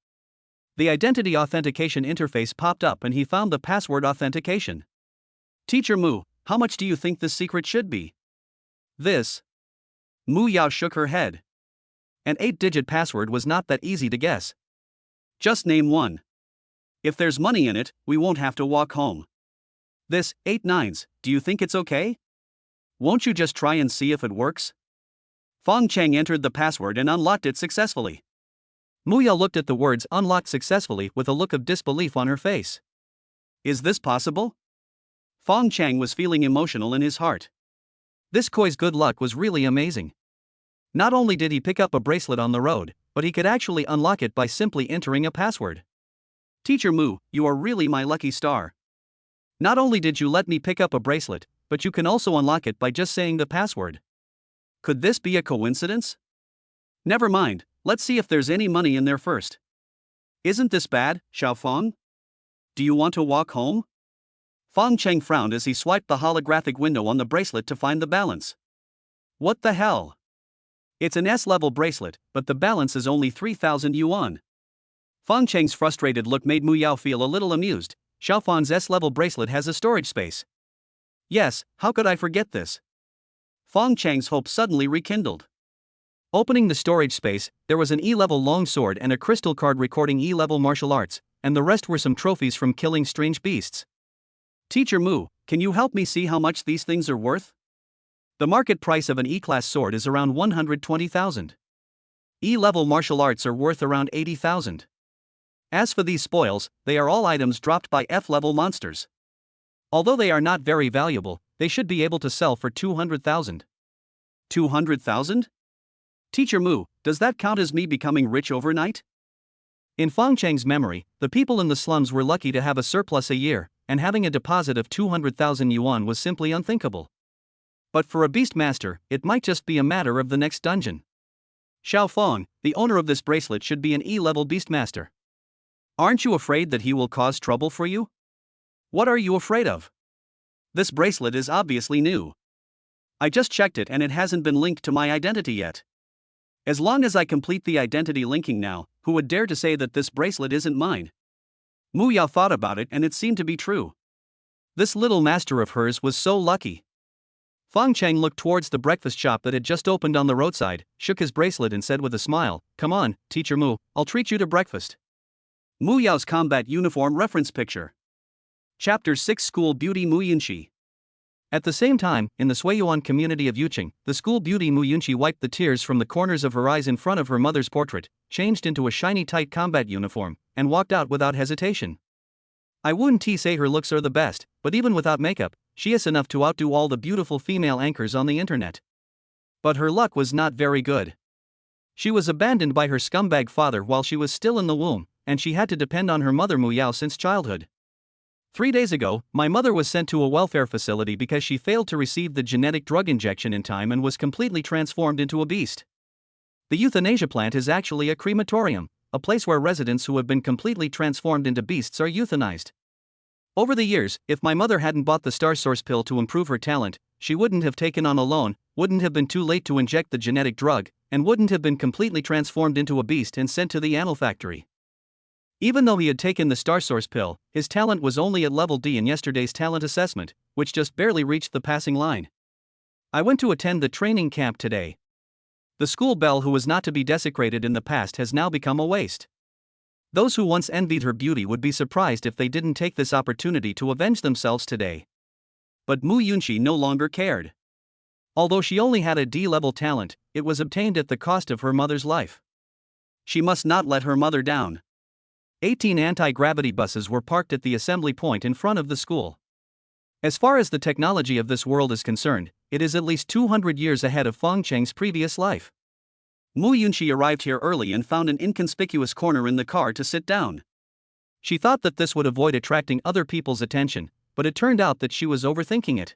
The identity authentication interface popped up and he found the password authentication. Teacher Mu, how much do you think this secret should be? This. Mu Yao shook her head. An 8-digit password was not that easy to guess. Just name one. If there's money in it, we won't have to walk home. This, 8 nines, do you think it's okay? Won't you just try and see if it works? Fong Cheng entered the password and unlocked it successfully. Mu Yao looked at the words unlocked successfully with a look of disbelief on her face. Is this possible? Fong Cheng was feeling emotional in his heart. This Koi's good luck was really amazing. Not only did he pick up a bracelet on the road, but he could actually unlock it by simply entering a password. Teacher Mu, you are really my lucky star. Not only did you let me pick up a bracelet, but you can also unlock it by just saying the password. Could this be a coincidence? Never mind, let's see if there's any money in there first. Isn't this bad, Xiaofeng? Do you want to walk home? Fong Cheng frowned as he swiped the holographic window on the bracelet to find the balance. What the hell? It's an S-level bracelet, but the balance is only 3,000 yuan. Fong Cheng's frustrated look made Mu Yao feel a little amused. Xiaofeng's S-level bracelet has a storage space. Yes, how could I forget this? Fong Cheng's hope suddenly rekindled. Opening the storage space, there was an E-level longsword and a crystal card recording E-level martial arts, and the rest were some trophies from killing strange beasts. Teacher Mu, can you help me see how much these things are worth? The market price of an E-class sword is around 120,000. E-level martial arts are worth around 80,000. As for these spoils, they are all items dropped by F-level monsters. Although they are not very valuable, they should be able to sell for 200,000. 200,000? Teacher Mu, does that count as me becoming rich overnight? In Fong Cheng's memory, the people in the slums were lucky to have a surplus a year, and having a deposit of 200,000 yuan was simply unthinkable. But for a beast master, it might just be a matter of the next dungeon. Xiaofeng, the owner of this bracelet should be an E-level beastmaster. Aren't you afraid that he will cause trouble for you? What are you afraid of? This bracelet is obviously new. I just checked it and it hasn't been linked to my identity yet. As long as I complete the identity linking now, who would dare to say that this bracelet isn't mine? Mu Yao thought about it and it seemed to be true. This little master of hers was so lucky. Fong Cheng looked towards the breakfast shop that had just opened on the roadside, shook his bracelet and said with a smile, "Come on, Teacher Mu, I'll treat you to breakfast." Mu Yao's combat uniform reference picture. Chapter 6 School Beauty Mu Yunxi. At the same time, in the Suiyuan community of Yuqing, the school beauty Mu Yunxi wiped the tears from the corners of her eyes in front of her mother's portrait, changed into a shiny tight combat uniform, and walked out without hesitation. I wouldn't say her looks are the best, but even without makeup, she is enough to outdo all the beautiful female anchors on the internet. But her luck was not very good. She was abandoned by her scumbag father while she was still in the womb, and she had to depend on her mother Mu Yao since childhood. 3 days ago, my mother was sent to a welfare facility because she failed to receive the genetic drug injection in time and was completely transformed into a beast. The euthanasia plant is actually a crematorium, a place where residents who have been completely transformed into beasts are euthanized. Over the years, if my mother hadn't bought the Star Source pill to improve her talent, she wouldn't have taken on a loan, wouldn't have been too late to inject the genetic drug, and wouldn't have been completely transformed into a beast and sent to the animal factory. Even though he had taken the Star Source pill, his talent was only at level D in yesterday's talent assessment, which just barely reached the passing line. I went to attend the training camp today. The school belle who was not to be desecrated in the past has now become a waste. Those who once envied her beauty would be surprised if they didn't take this opportunity to avenge themselves today. But Mu Yunxi no longer cared. Although she only had a D-level talent, it was obtained at the cost of her mother's life. She must not let her mother down. 18 anti-gravity buses were parked at the assembly point in front of the school. As far as the technology of this world is concerned, it is at least 200 years ahead of Fong Cheng's previous life. Mu Yunxi arrived here early and found an inconspicuous corner in the car to sit down. She thought that this would avoid attracting other people's attention, but it turned out that she was overthinking it.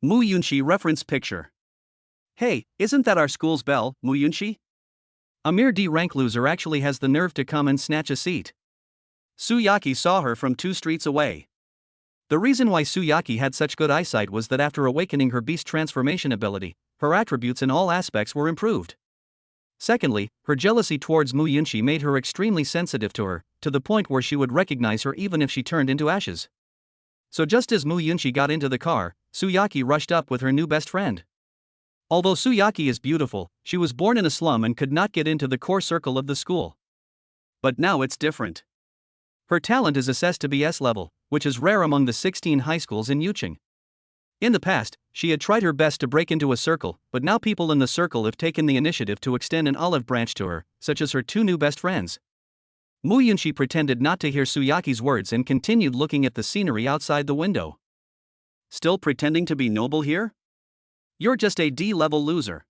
Mu Yunxi reference picture. Hey, isn't that our school's belle, Mu Yunxi? A mere D-rank loser actually has the nerve to come and snatch a seat. Su Yaqi saw her from 2 streets away. The reason why Su Yaqi had such good eyesight was that after awakening her beast transformation ability, her attributes in all aspects were improved. Secondly, her jealousy towards Mu Yunxi made her extremely sensitive to her, to the point where she would recognize her even if she turned into ashes. So just as Mu Yunxi got into the car, Su Yaqi rushed up with her new best friend. Although Su Yaqi is beautiful, she was born in a slum and could not get into the core circle of the school. But now it's different. Her talent is assessed to be S-level, which is rare among the 16 high schools in Yuqing. In the past, she had tried her best to break into a circle, but now people in the circle have taken the initiative to extend an olive branch to her, such as her 2 new best friends. Mu Yunxi pretended not to hear Su Yaqi's words and continued looking at the scenery outside the window. Still pretending to be noble here? You're just a D-level loser.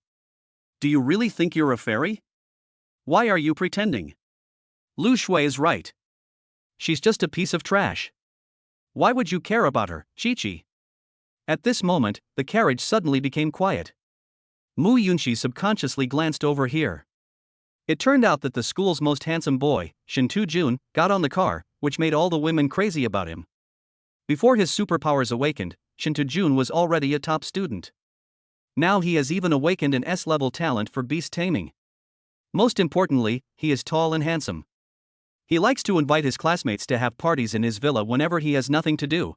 Do you really think you're a fairy? Why are you pretending? Lu Shui is right. She's just a piece of trash. Why would you care about her, Chi-Chi? At this moment, the carriage suddenly became quiet. Mu Yunxi subconsciously glanced over here. It turned out that the school's most handsome boy, Shinta Jun, got on the car, which made all the women crazy about him. Before his superpowers awakened, Shinta Jun was already a top student. Now he has even awakened an S-level talent for beast taming. Most importantly, he is tall and handsome. He likes to invite his classmates to have parties in his villa whenever he has nothing to do.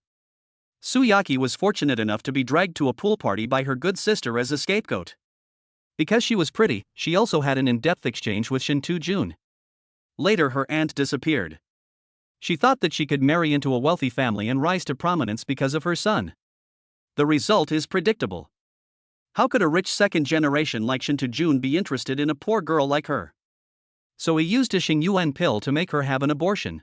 Su Yaqi was fortunate enough to be dragged to a pool party by her good sister as a scapegoat. Because she was pretty, she also had an in-depth exchange with Shinta Jun. Later her aunt disappeared. She thought that she could marry into a wealthy family and rise to prominence because of her son. The result is predictable. How could a rich second generation like Shinta Jun be interested in a poor girl like her? So he used a Xingyuan pill to make her have an abortion.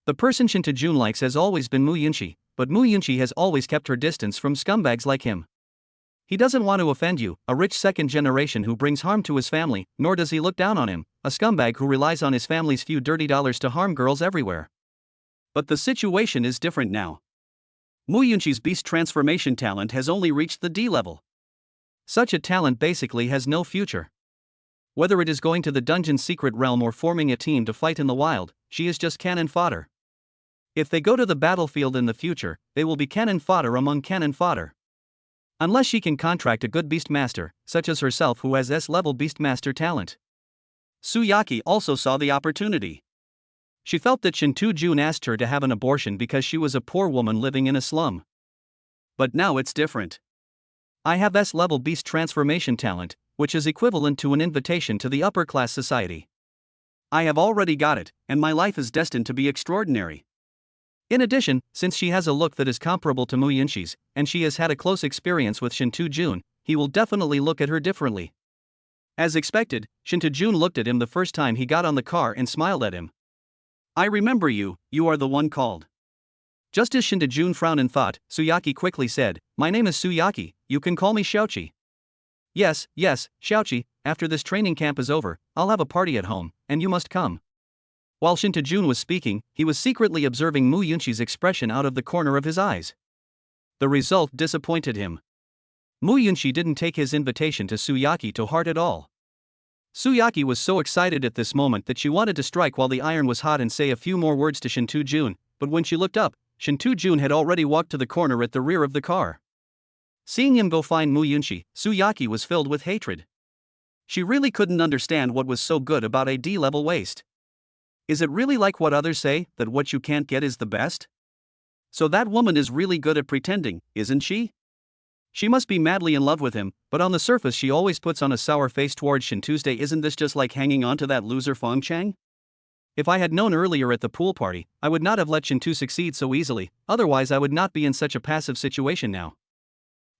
The person Shinta Jun likes has always been Mu Yunxi, but Mu Yunxi has always kept her distance from scumbags like him. He doesn't want to offend you, a rich second generation who brings harm to his family, nor does he look down on him, a scumbag who relies on his family's few dirty dollars to harm girls everywhere. But the situation is different now. Mu Yunxi's beast transformation talent has only reached the D level. Such a talent basically has no future. Whether it is going to the dungeon's secret realm or forming a team to fight in the wild, she is just cannon fodder. If they go to the battlefield in the future, they will be cannon fodder among cannon fodder. Unless she can contract a good beastmaster, such as herself who has S-level beastmaster talent. Su Yaqi also saw the opportunity. She felt that Shinta Jun asked her to have an abortion because she was a poor woman living in a slum. But now it's different. I have S-level beast transformation talent, which is equivalent to an invitation to the upper-class society. I have already got it, and my life is destined to be extraordinary. In addition, since she has a look that is comparable to Mu Yunxi's, and she has had a close experience with Shinta Jun, he will definitely look at her differently. As expected, Shinta Jun looked at him the first time he got on the car and smiled at him. I remember you, you are the one called. Just as Shinta Jun frowned in thought, Su Yaqi quickly said, My name is Su Yaqi, you can call me Xiaoqi. Yes, Xiaoqi, after this training camp is over, I'll have a party at home, and you must come. While Shinta Jun was speaking, he was secretly observing Mu Yunxi's expression out of the corner of his eyes. The result disappointed him. Mu Yunxi didn't take his invitation to Su Yaqi to heart at all. Su Yaqi was so excited at this moment that she wanted to strike while the iron was hot and say a few more words to Shinta Jun, but when she looked up, Shinta Jun had already walked to the corner at the rear of the car. Seeing him go find Mu Yunxi, Su Yaqi was filled with hatred. She really couldn't understand what was so good about a D-level waist. Is it really like what others say, that what you can't get is the best? So that woman is really good at pretending, isn't she? She must be madly in love with him, but on the surface she always puts on a sour face towards Shin Tuesday. Isn't this just like hanging on to that loser Fong Cheng? If I had known earlier at the pool party, I would not have let Shintu succeed so easily, otherwise I would not be in such a passive situation now.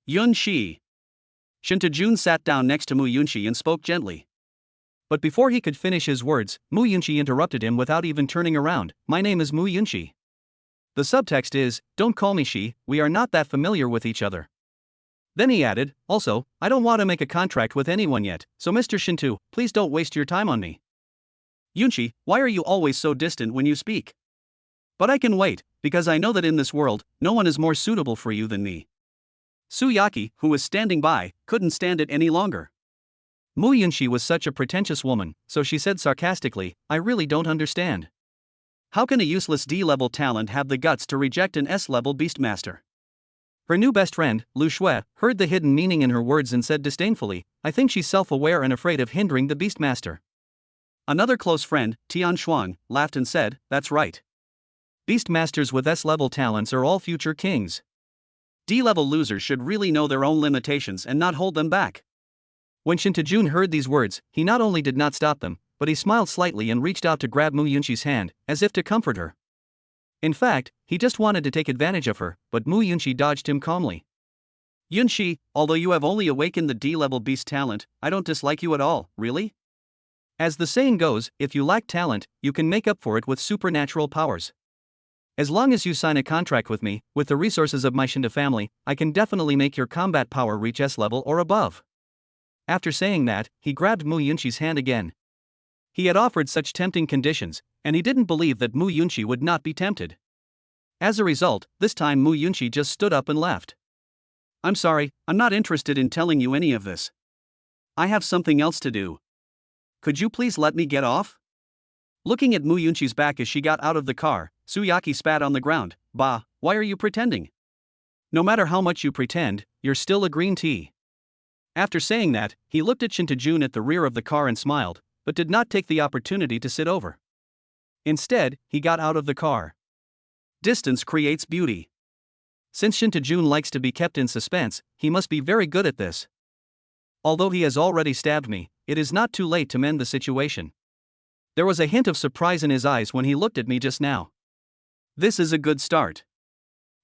Yunxi. Shinta Jun sat down next to Mu Yunxi and spoke gently. But before he could finish his words, Mu Yunxi interrupted him without even turning around. My name is Mu Yunxi. The subtext is, don't call me Shi, we are not that familiar with each other. Then he added, also, I don't want to make a contract with anyone yet, so Mr. Shintu, please don't waste your time on me. Yunxi, why are you always so distant when you speak? But I can wait, because I know that in this world, no one is more suitable for you than me. Su Yaqi, who was standing by, couldn't stand it any longer. Mu Yunxi was such a pretentious woman, so she said sarcastically, I really don't understand. How can a useless D-level talent have the guts to reject an S-level beastmaster? Her new best friend, Lu Shui, heard the hidden meaning in her words and said disdainfully, I think she's self-aware and afraid of hindering the beastmaster. Another close friend, Tian Shuang, laughed and said, that's right. Beastmasters with S-level talents are all future kings. D-level losers should really know their own limitations and not hold them back. When Shinta Jun heard these words, he not only did not stop them, but he smiled slightly and reached out to grab Mu Yunxi's hand, as if to comfort her. In fact, he just wanted to take advantage of her, but Mu Yunxi dodged him calmly. Yunxi, although you have only awakened the D-level beast talent, I don't dislike you at all, really? As the saying goes, if you lack talent, you can make up for it with supernatural powers. As long as you sign a contract with me, with the resources of my Shinta family, I can definitely make your combat power reach S-level or above. After saying that, he grabbed Mu Yunxi's hand again. He had offered such tempting conditions, and he didn't believe that Mu Yunxi would not be tempted. As a result, this time Mu Yunxi just stood up and left. I'm sorry, I'm not interested in telling you any of this. I have something else to do. Could you please let me get off? Looking at Mu Yunxi's back as she got out of the car, Su Yaqi spat on the ground. Bah, why are you pretending? No matter how much you pretend, you're still a green tea. After saying that, he looked at Shinta Jun at the rear of the car and smiled, but did not take the opportunity to sit over. Instead, he got out of the car. Distance creates beauty. Since Shinta Jun likes to be kept in suspense, he must be very good at this. Although he has already stabbed me, it is not too late to mend the situation. There was a hint of surprise in his eyes when he looked at me just now. This is a good start.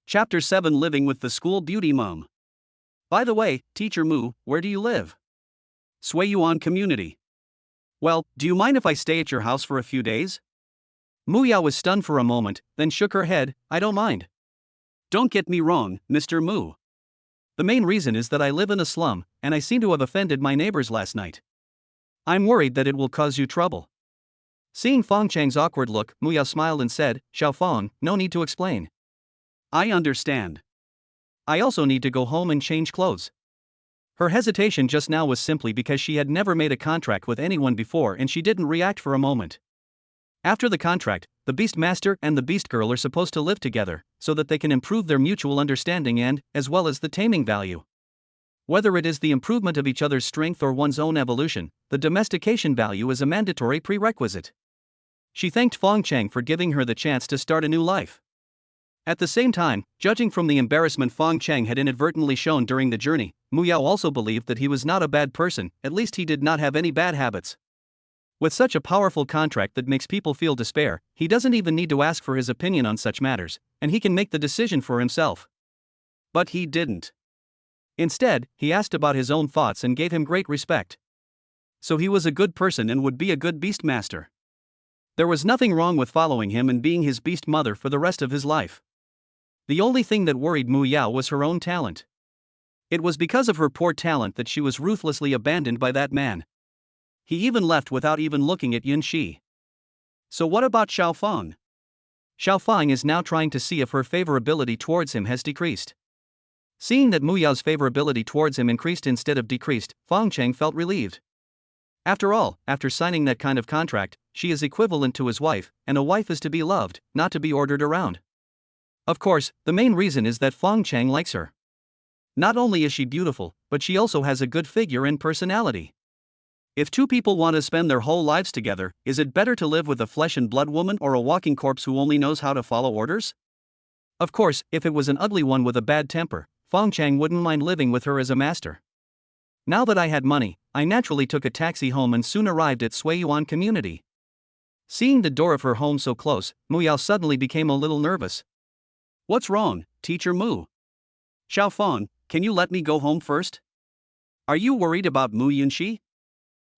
Chapter 7 Living with the School Beauty Mom. By the way, Teacher Mu, where do you live? Sui Yuan Community. Well, do you mind if I stay at your house for a few days? Mu Yao was stunned for a moment, then shook her head, I don't mind. Don't get me wrong, Mr. Mu. The main reason is that I live in a slum, and I seem to have offended my neighbors last night. I'm worried that it will cause you trouble. Seeing Fong Cheng's awkward look, Mu Yao smiled and said, Xiao Fong, no need to explain. I understand. I also need to go home and change clothes. Her hesitation just now was simply because she had never made a contract with anyone before and she didn't react for a moment. After the contract, the Beast Master and the Beast Girl are supposed to live together, so that they can improve their mutual understanding and, as well as the taming value. Whether it is the improvement of each other's strength or one's own evolution, the domestication value is a mandatory prerequisite. She thanked Fong Cheng for giving her the chance to start a new life. At the same time, judging from the embarrassment Fong Cheng had inadvertently shown during the journey, Mu Yao also believed that he was not a bad person, at least he did not have any bad habits. With such a powerful contract that makes people feel despair, he doesn't even need to ask for his opinion on such matters, and he can make the decision for himself. But he didn't. Instead, he asked about his own thoughts and gave him great respect. So he was a good person and would be a good beast master. There was nothing wrong with following him and being his beast mother for the rest of his life. The only thing that worried Mu Yao was her own talent. It was because of her poor talent that she was ruthlessly abandoned by that man. He even left without even looking at Yunxi. So what about Xiao Fang? Xiao Fang is now trying to see if her favorability towards him has decreased. Seeing that Mu Yao's favorability towards him increased instead of decreased, Fong Cheng felt relieved. After all, after signing that kind of contract, she is equivalent to his wife, and a wife is to be loved, not to be ordered around. Of course, the main reason is that Fong Cheng likes her. Not only is she beautiful, but she also has a good figure and personality. If two people want to spend their whole lives together, is it better to live with a flesh and blood woman or a walking corpse who only knows how to follow orders? Of course, if it was an ugly one with a bad temper, Fong Cheng wouldn't mind living with her as a master. Now that I had money, I naturally took a taxi home and soon arrived at Suiyuan community. Seeing the door of her home so close, Mu Yao suddenly became a little nervous. What's wrong, Teacher Mu? Xiao Fang, can you let me go home first? Are you worried about Mu Yunxi?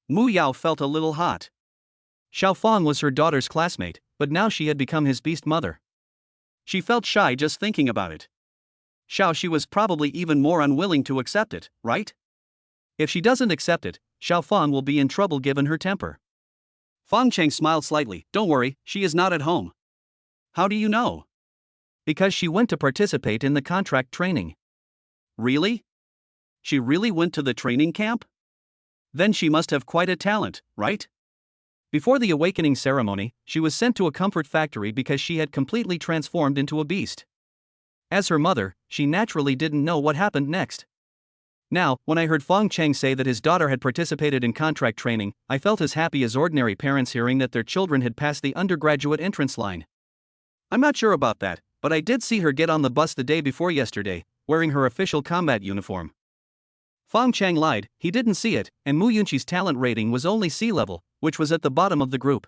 Mu Yao felt a little hot. Xiao Fang was her daughter's classmate, but now she had become his beast mother. She felt shy just thinking about it. She was probably even more unwilling to accept it, right? If she doesn't accept it, Xiao Fang will be in trouble given her temper. Fong Cheng smiled slightly. Don't worry, she is not at home. How do you know? Because she went to participate in the contract training. Really? She really went to the training camp? Then she must have quite a talent, right? Before the awakening ceremony, she was sent to a comfort factory because she had completely transformed into a beast. As her mother, she naturally didn't know what happened next. Now, when I heard Fong Cheng say that his daughter had participated in contract training, I felt as happy as ordinary parents hearing that their children had passed the undergraduate entrance line. I'm not sure about that, but I did see her get on the bus the day before yesterday, wearing her official combat uniform. Fong Cheng lied, he didn't see it, and Mu Yunxi's talent rating was only C level, which was at the bottom of the group.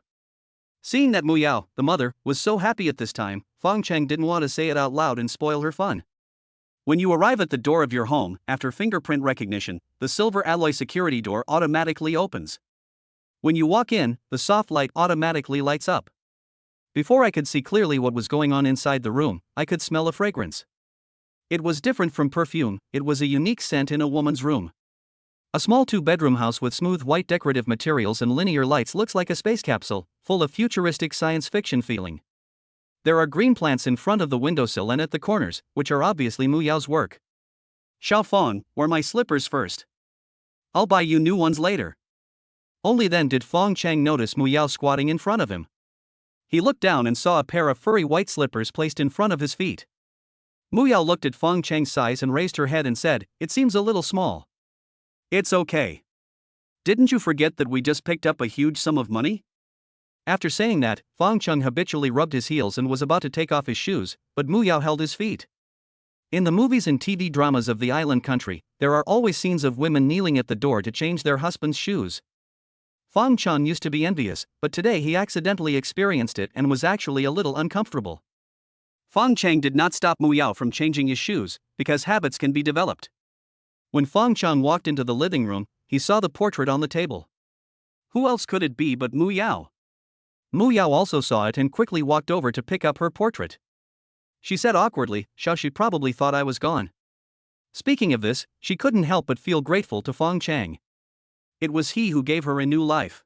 Seeing that Mu Yao, the mother, was so happy at this time, Fong Cheng didn't want to say it out loud and spoil her fun. When you arrive at the door of your home, after fingerprint recognition, the silver alloy security door automatically opens. When you walk in, the soft light automatically lights up. Before I could see clearly what was going on inside the room, I could smell a fragrance. It was different from perfume, it was a unique scent in a woman's room. A small two-bedroom house with smooth white decorative materials and linear lights looks like a space capsule, full of futuristic science fiction feeling. There are green plants in front of the windowsill and at the corners, which are obviously Mu Yao's work. Xiao Fang, wear my slippers first. I'll buy you new ones later. Only then did Fong Cheng notice Mu Yao squatting in front of him. He looked down and saw a pair of furry white slippers placed in front of his feet. Mu Yao looked at Fong Cheng's size and raised her head and said, "It seems a little small." "It's okay. Didn't you forget that we just picked up a huge sum of money?" After saying that, Fong Cheng habitually rubbed his heels and was about to take off his shoes, but Mu Yao held his feet. In the movies and TV dramas of the island country, there are always scenes of women kneeling at the door to change their husband's shoes. Fong Cheng used to be envious, but today he accidentally experienced it and was actually a little uncomfortable. Fong Cheng did not stop Mu Yao from changing his shoes, because habits can be developed. When Fong Cheng walked into the living room, he saw the portrait on the table. Who else could it be but Mu Yao? Mu Yao also saw it and quickly walked over to pick up her portrait. She said awkwardly, she probably thought I was gone. Speaking of this, she couldn't help but feel grateful to Fong Cheng. It was he who gave her a new life.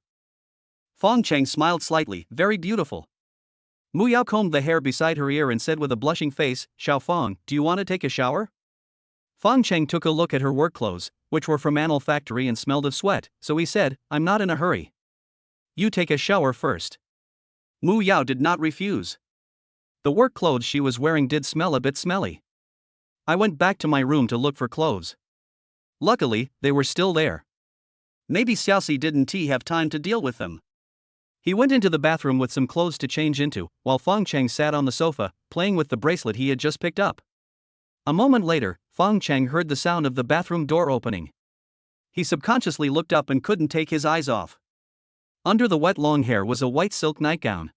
Fong Cheng smiled slightly, very beautiful. Mu Yao combed the hair beside her ear and said with a blushing face, "Xiao Fang, do you want to take a shower?" Fong Cheng took a look at her work clothes, which were from Anil factory and smelled of sweat, so he said, "I'm not in a hurry. You take a shower first." Mu Yao did not refuse. The work clothes she was wearing did smell a bit smelly. I went back to my room to look for clothes. Luckily, they were still there. Maybe Xiaoxi didn't have time to deal with them. He went into the bathroom with some clothes to change into, while Fong Cheng sat on the sofa, playing with the bracelet he had just picked up. A moment later, Fong Cheng heard the sound of the bathroom door opening. He subconsciously looked up and couldn't take his eyes off. Under the wet long hair was a white silk nightgown.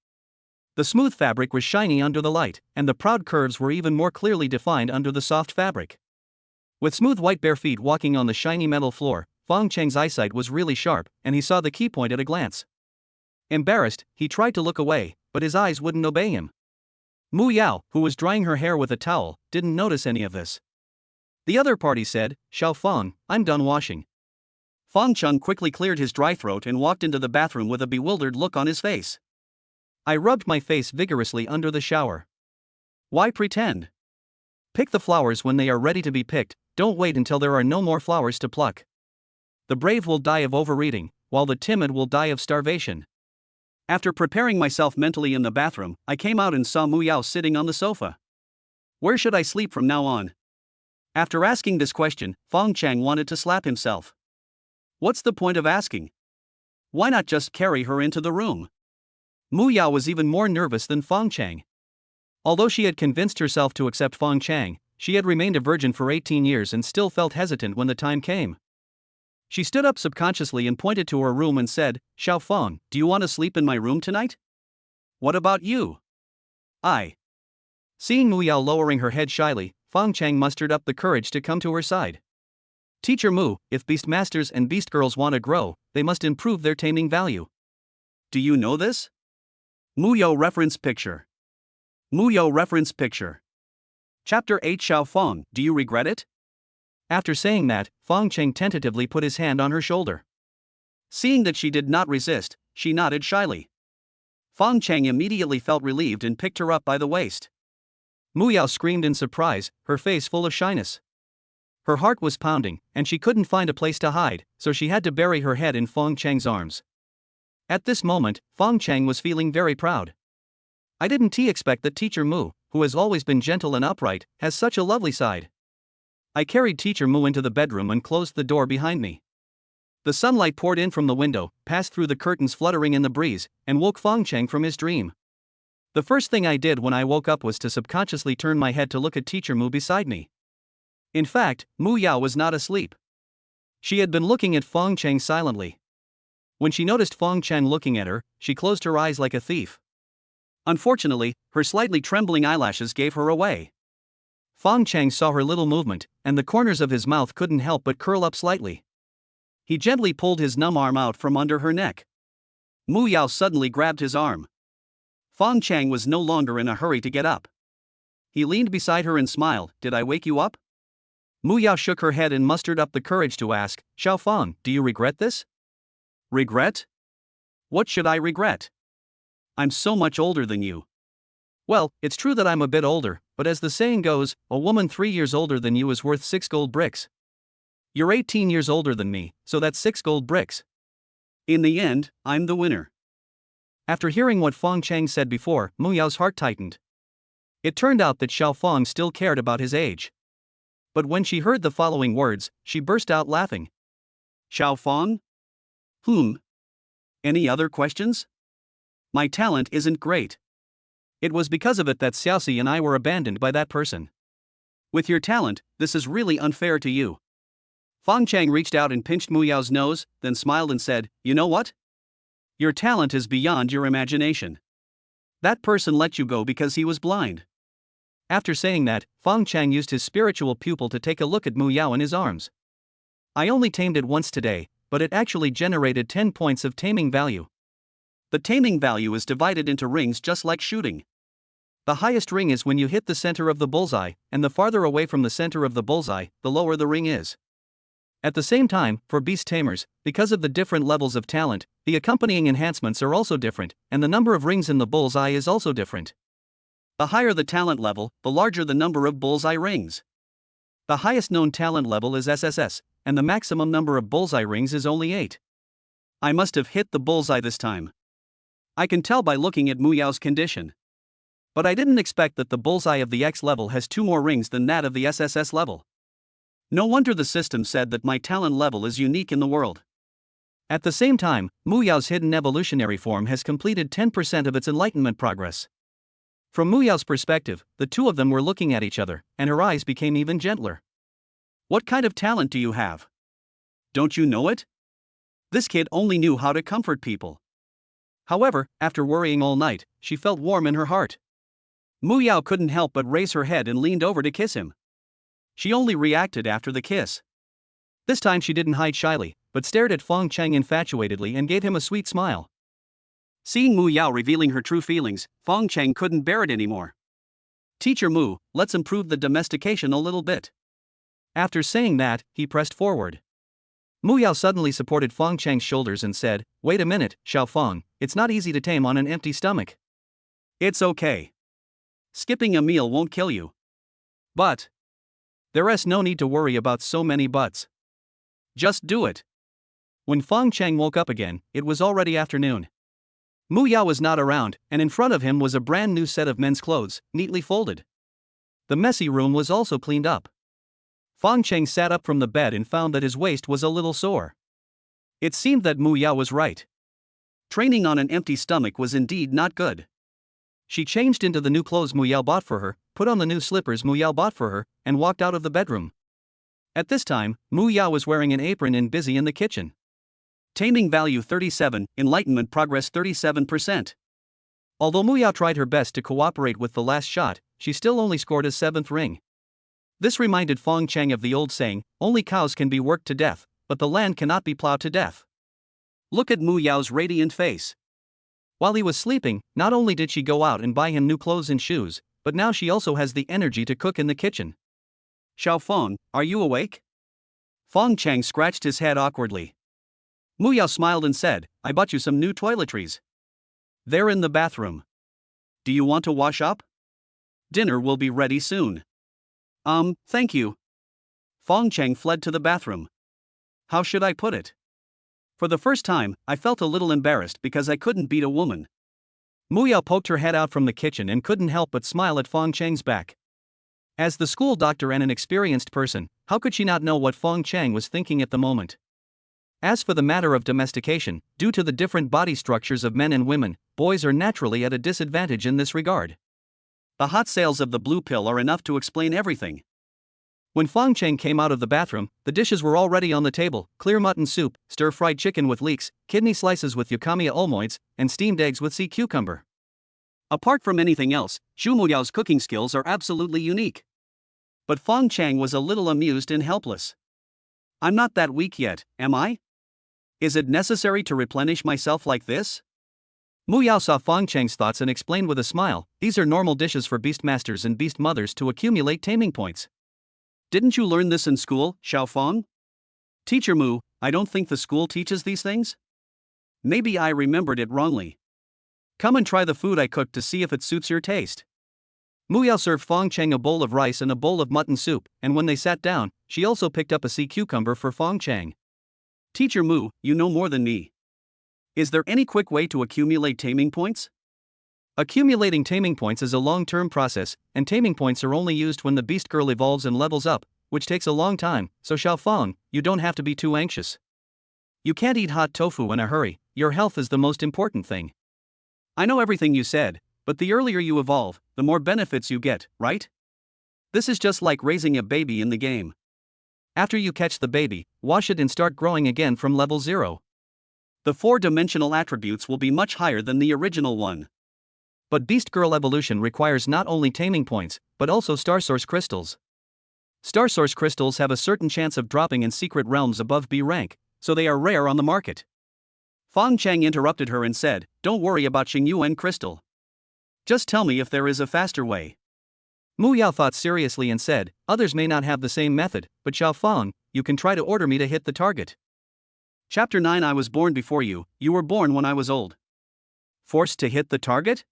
The smooth fabric was shiny under the light, and the proud curves were even more clearly defined under the soft fabric. With smooth white bare feet walking on the shiny metal floor, Fong Cheng's eyesight was really sharp, and he saw the key point at a glance. Embarrassed, he tried to look away, but his eyes wouldn't obey him. Mu Yao, who was drying her hair with a towel, didn't notice any of this. The other party said, "Xiao Fong, I'm done washing." Fong Cheng quickly cleared his dry throat and walked into the bathroom with a bewildered look on his face. I rubbed my face vigorously under the shower. Why pretend? Pick the flowers when they are ready to be picked, don't wait until there are no more flowers to pluck. The brave will die of overeating, while the timid will die of starvation. After preparing myself mentally in the bathroom, I came out and saw Mu Yao sitting on the sofa. Where should I sleep from now on? After asking this question, Fong Cheng wanted to slap himself. What's the point of asking? Why not just carry her into the room? Mu Yao was even more nervous than Fong Cheng. Although she had convinced herself to accept Fong Cheng, she had remained a virgin for 18 years and still felt hesitant when the time came. She stood up subconsciously and pointed to her room and said, "Xiao Fong, do you want to sleep in my room tonight?" "What about you?" Seeing Mu Yao lowering her head shyly, Fong Cheng mustered up the courage to come to her side. "Teacher Mu, if beast masters and beast girls want to grow, they must improve their taming value. Do you know this?" Mu Yao reference picture. Mu Yao reference picture. Chapter 8 Xiao Fong, do you regret it? After saying that, Fong Cheng tentatively put his hand on her shoulder. Seeing that she did not resist, she nodded shyly. Fong Cheng immediately felt relieved and picked her up by the waist. Mu Yao screamed in surprise, her face full of shyness. Her heart was pounding, and she couldn't find a place to hide, so she had to bury her head in Fong Cheng's arms. At this moment, Fong Cheng was feeling very proud. I didn't expect that Teacher Mu, who has always been gentle and upright, has such a lovely side. I carried Teacher Mu into the bedroom and closed the door behind me. The sunlight poured in from the window, passed through the curtains fluttering in the breeze, and woke Fong Cheng from his dream. The first thing I did when I woke up was to subconsciously turn my head to look at Teacher Mu beside me. In fact, Mu Yao was not asleep. She had been looking at Fong Cheng silently. When she noticed Fong Cheng looking at her, she closed her eyes like a thief. Unfortunately, her slightly trembling eyelashes gave her away. Fong Cheng saw her little movement, and the corners of his mouth couldn't help but curl up slightly. He gently pulled his numb arm out from under her neck. Mu Yao suddenly grabbed his arm. Fong Cheng was no longer in a hurry to get up. He leaned beside her and smiled. "Did I wake you up?" Mu Yao shook her head and mustered up the courage to ask, "Xiao Fong, do you regret this?" "Regret? What should I regret? I'm so much older than you." "Well, it's true that I'm a bit older, but as the saying goes, a woman 3 years older than you is worth 6 gold bricks. You're 18 years older than me, so that's 6 gold bricks. In the end, I'm the winner." After hearing what Fong Cheng said before, Mu Yao's heart tightened. It turned out that Xiao Fong still cared about his age. But when she heard the following words, she burst out laughing. "Xiao Fong? Any other questions? My talent isn't great. It was because of it that Xiaoxi and I were abandoned by that person. With your talent, this is really unfair to you." Fong Cheng reached out and pinched Mu Yao's nose, then smiled and said, "You know what? Your talent is beyond your imagination. That person let you go because he was blind." After saying that, Fong Cheng used his spiritual pupil to take a look at Mu Yao in his arms. "I only tamed it once today, but it actually generated 10 points of taming value. The taming value is divided into rings just like shooting. The highest ring is when you hit the center of the bullseye, and the farther away from the center of the bullseye, the lower the ring is. At the same time, for beast tamers, because of the different levels of talent, the accompanying enhancements are also different, and the number of rings in the bullseye is also different. The higher the talent level, the larger the number of bullseye rings. The highest known talent level is SSS, and the maximum number of bullseye rings is only 8. I must have hit the bullseye this time. I can tell by looking at Mu Yao's condition. But I didn't expect that the bullseye of the X level has 2 more rings than that of the SSS level. No wonder the system said that my talent level is unique in the world." At the same time, Mu Yao's hidden evolutionary form has completed 10% of its enlightenment progress. From Mu Yao's perspective, the two of them were looking at each other, and her eyes became even gentler. "What kind of talent do you have? Don't you know it? This kid only knew how to comfort people. However, after worrying all night, she felt warm in her heart. Mu Yao couldn't help but raise her head and leaned over to kiss him. She only reacted after the kiss. This time she didn't hide shyly, but stared at Fong Cheng infatuatedly and gave him a sweet smile. Seeing Mu Yao revealing her true feelings, Fong Cheng couldn't bear it anymore. Teacher Mu, let's improve the domestication a little bit. After saying that, he pressed forward. Mu Yao suddenly supported Fong Cheng's shoulders and said, "Wait a minute, Xiao Fong, it's not easy to tame on an empty stomach." "It's okay. Skipping a meal won't kill you. But there's no need to worry about so many buts. Just do it." When Fong Cheng woke up again, it was already afternoon. Mu Yao was not around, and in front of him was a brand new set of men's clothes, neatly folded. The messy room was also cleaned up. Fong Cheng sat up from the bed and found that his waist was a little sore. It seemed that Mu Yao was right. Training on an empty stomach was indeed not good. She changed into the new clothes Mu Yao bought for her, put on the new slippers Mu Yao bought for her, and walked out of the bedroom. At this time, Mu Yao was wearing an apron and busy in the kitchen. Taming value 37, enlightenment progress 37%. Although Mu Yao tried her best to cooperate with the last shot, she still only scored a 7th ring. This reminded Fong Cheng of the old saying, only cows can be worked to death, but the land cannot be plowed to death. Look at Mu Yao's radiant face. While he was sleeping, not only did she go out and buy him new clothes and shoes, but now she also has the energy to cook in the kitchen. "Xiao Fong, are you awake?" Fong Cheng scratched his head awkwardly. Mu Yao smiled and said, "I bought you some new toiletries. They're in the bathroom. Do you want to wash up? Dinner will be ready soon." Thank you." Fong Cheng fled to the bathroom. How should I put it? For the first time, I felt a little embarrassed because I couldn't beat a woman. Mu Yao poked her head out from the kitchen and couldn't help but smile at Fong Cheng's back. As the school doctor and an experienced person, how could she not know what Fong Cheng was thinking at the moment? As for the matter of domestication, due to the different body structures of men and women, boys are naturally at a disadvantage in this regard. The hot sales of the blue pill are enough to explain everything. When Fong Cheng came out of the bathroom, the dishes were already on the table: clear mutton soup, stir-fried chicken with leeks, kidney slices with yucamia almoids, and steamed eggs with sea cucumber. Apart from anything else, Zhu Muyao's cooking skills are absolutely unique. But Fong Cheng was a little amused and helpless. I'm not that weak yet, am I? Is it necessary to replenish myself like this? Mu Yao saw Fong Cheng's thoughts and explained with a smile, these are normal dishes for beast masters and beast mothers to accumulate taming points. Didn't you learn this in school, Xiao Fong? Teacher Mu, I don't think the school teaches these things. Maybe I remembered it wrongly. Come and try the food I cooked to see if it suits your taste. Mu Yao served Fong Cheng a bowl of rice and a bowl of mutton soup, and when they sat down, she also picked up a sea cucumber for Fong Cheng. Teacher Mu, you know more than me. Is there any quick way to accumulate taming points? Accumulating taming points is a long-term process, and taming points are only used when the beast girl evolves and levels up, which takes a long time, so Xiao Fong, you don't have to be too anxious. You can't eat hot tofu in a hurry, your health is the most important thing. I know everything you said, but the earlier you evolve, the more benefits you get, right? This is just like raising a baby in the game. After you catch the baby, wash it and start growing again from level 0. The 4-dimensional attributes will be much higher than the original one. But Beast Girl evolution requires not only taming points, but also Star Source crystals. Star Source crystals have a certain chance of dropping in secret realms above B rank, so they are rare on the market. Fong Cheng interrupted her and said, don't worry about Xingyuan crystal. Just tell me if there is a faster way. Mu Yao thought seriously and said, others may not have the same method, but Xiao Fong, you can try to order me to hit the target. Chapter 9 I was born before you, you were born when I was old. Forced to hit the target?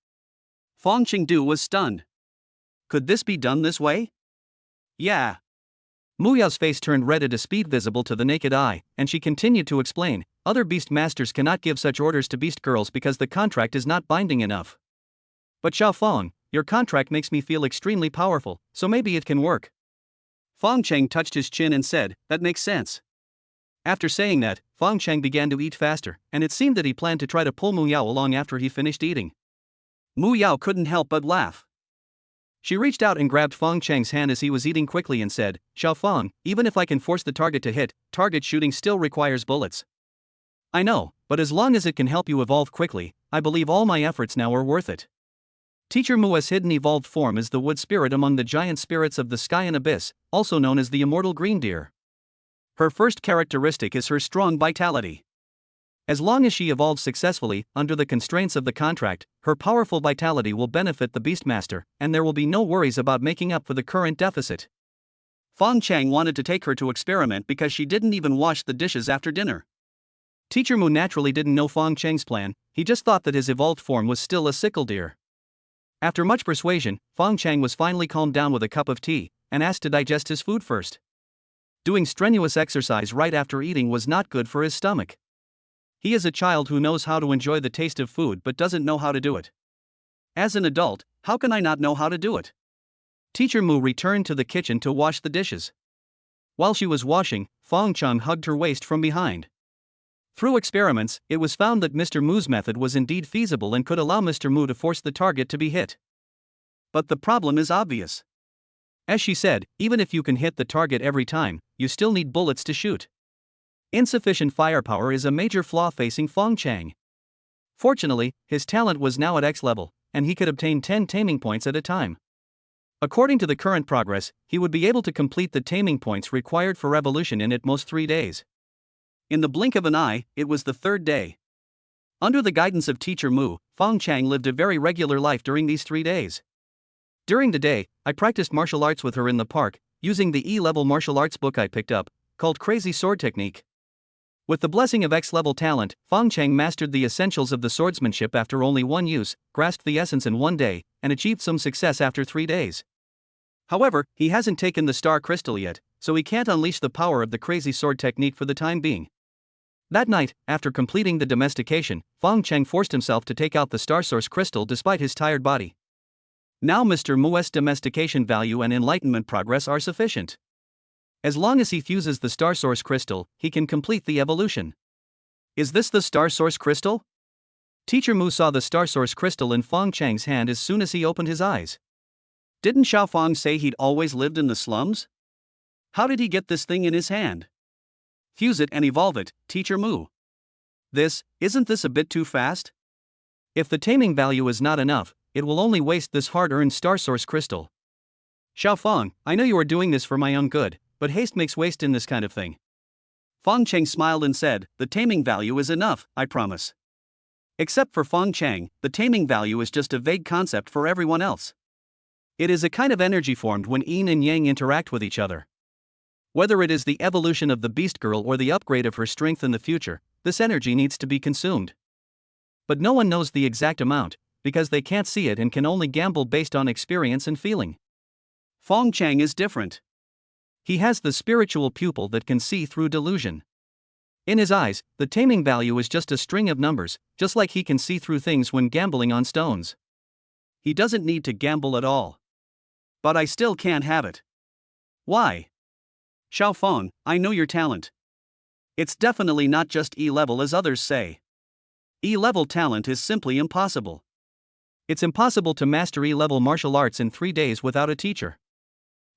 Fong Chengdu was stunned. Could this be done this way? Yeah. Mu Yao's face turned red at a speed visible to the naked eye, and she continued to explain, other beast masters cannot give such orders to beast girls because the contract is not binding enough. But Xiao Fong, your contract makes me feel extremely powerful, so maybe it can work. Fong Cheng touched his chin and said, that makes sense. After saying that, Fong Cheng began to eat faster, and it seemed that he planned to try to pull Mu Yao along after he finished eating. Mu Yao couldn't help but laugh. She reached out and grabbed Fong Cheng's hand as he was eating quickly and said, Xiao Fong, even if I can force the target to hit, target shooting still requires bullets. I know, but as long as it can help you evolve quickly, I believe all my efforts now are worth it. Teacher Mu's hidden evolved form is the wood spirit among the giant spirits of the sky and abyss, also known as the immortal green deer. Her first characteristic is her strong vitality. As long as she evolves successfully, under the constraints of the contract, her powerful vitality will benefit the Beastmaster, and there will be no worries about making up for the current deficit. Fong Cheng wanted to take her to experiment because she didn't even wash the dishes after dinner. Teacher Mu naturally didn't know Fong Cheng's plan, he just thought that his evolved form was still a sickle deer. After much persuasion, Fong Cheng was finally calmed down with a cup of tea, and asked to digest his food first. Doing strenuous exercise right after eating was not good for his stomach. He is a child who knows how to enjoy the taste of food but doesn't know how to do it. As an adult, how can I not know how to do it? Teacher Mu returned to the kitchen to wash the dishes. While she was washing, Fong Cheng hugged her waist from behind. Through experiments, it was found that Mr. Mu's method was indeed feasible and could allow Mr. Mu to force the target to be hit. But the problem is obvious. As she said, even if you can hit the target every time, you still need bullets to shoot. Insufficient firepower is a major flaw facing Fong Cheng. Fortunately, his talent was now at X level, and he could obtain 10 taming points at a time. According to the current progress, he would be able to complete the taming points required for evolution in at most 3 days. In the blink of an eye, it was the 3rd day. Under the guidance of Teacher Mu, Fong Cheng lived a very regular life during these 3 days. During the day, I practiced martial arts with her in the park, using the E-level martial arts book I picked up, called Crazy Sword Technique. With the blessing of X-level talent, Fong Cheng mastered the essentials of the swordsmanship after only 1 use, grasped the essence in 1 day, and achieved some success after 3 days. However, he hasn't taken the star crystal yet, so he can't unleash the power of the Crazy Sword Technique for the time being. That night, after completing the domestication, Fong Cheng forced himself to take out the Star Source Crystal despite his tired body. Now Mr. Mu's domestication value and enlightenment progress are sufficient. As long as he fuses the Star Source Crystal, he can complete the evolution. Is this the Star Source Crystal? Teacher Mu saw the Star Source Crystal in Fong Cheng's hand as soon as he opened his eyes. Didn't Xiao Fong say he'd always lived in the slums? How did he get this thing in his hand? Fuse it and evolve it, Teacher Mu. Isn't this a bit too fast? If the taming value is not enough, it will only waste this hard-earned Star Source Crystal. Xiao Fong, I know you are doing this for my own good, but haste makes waste in this kind of thing. Fong Cheng smiled and said, the taming value is enough, I promise. Except for Fong Cheng, the taming value is just a vague concept for everyone else. It is a kind of energy formed when yin and yang interact with each other. Whether it is the evolution of the beast girl or the upgrade of her strength in the future, this energy needs to be consumed. But no one knows the exact amount, because they can't see it and can only gamble based on experience and feeling. Fong Cheng is different. He has the spiritual pupil that can see through delusion. In his eyes, the taming value is just a string of numbers, just like he can see through things when gambling on stones. He doesn't need to gamble at all. But I still can't have it. Why? Xiao Fong, I know your talent. It's definitely not just E-level as others say. E-level talent is simply impossible. It's impossible to master E-level martial arts in 3 days without a teacher.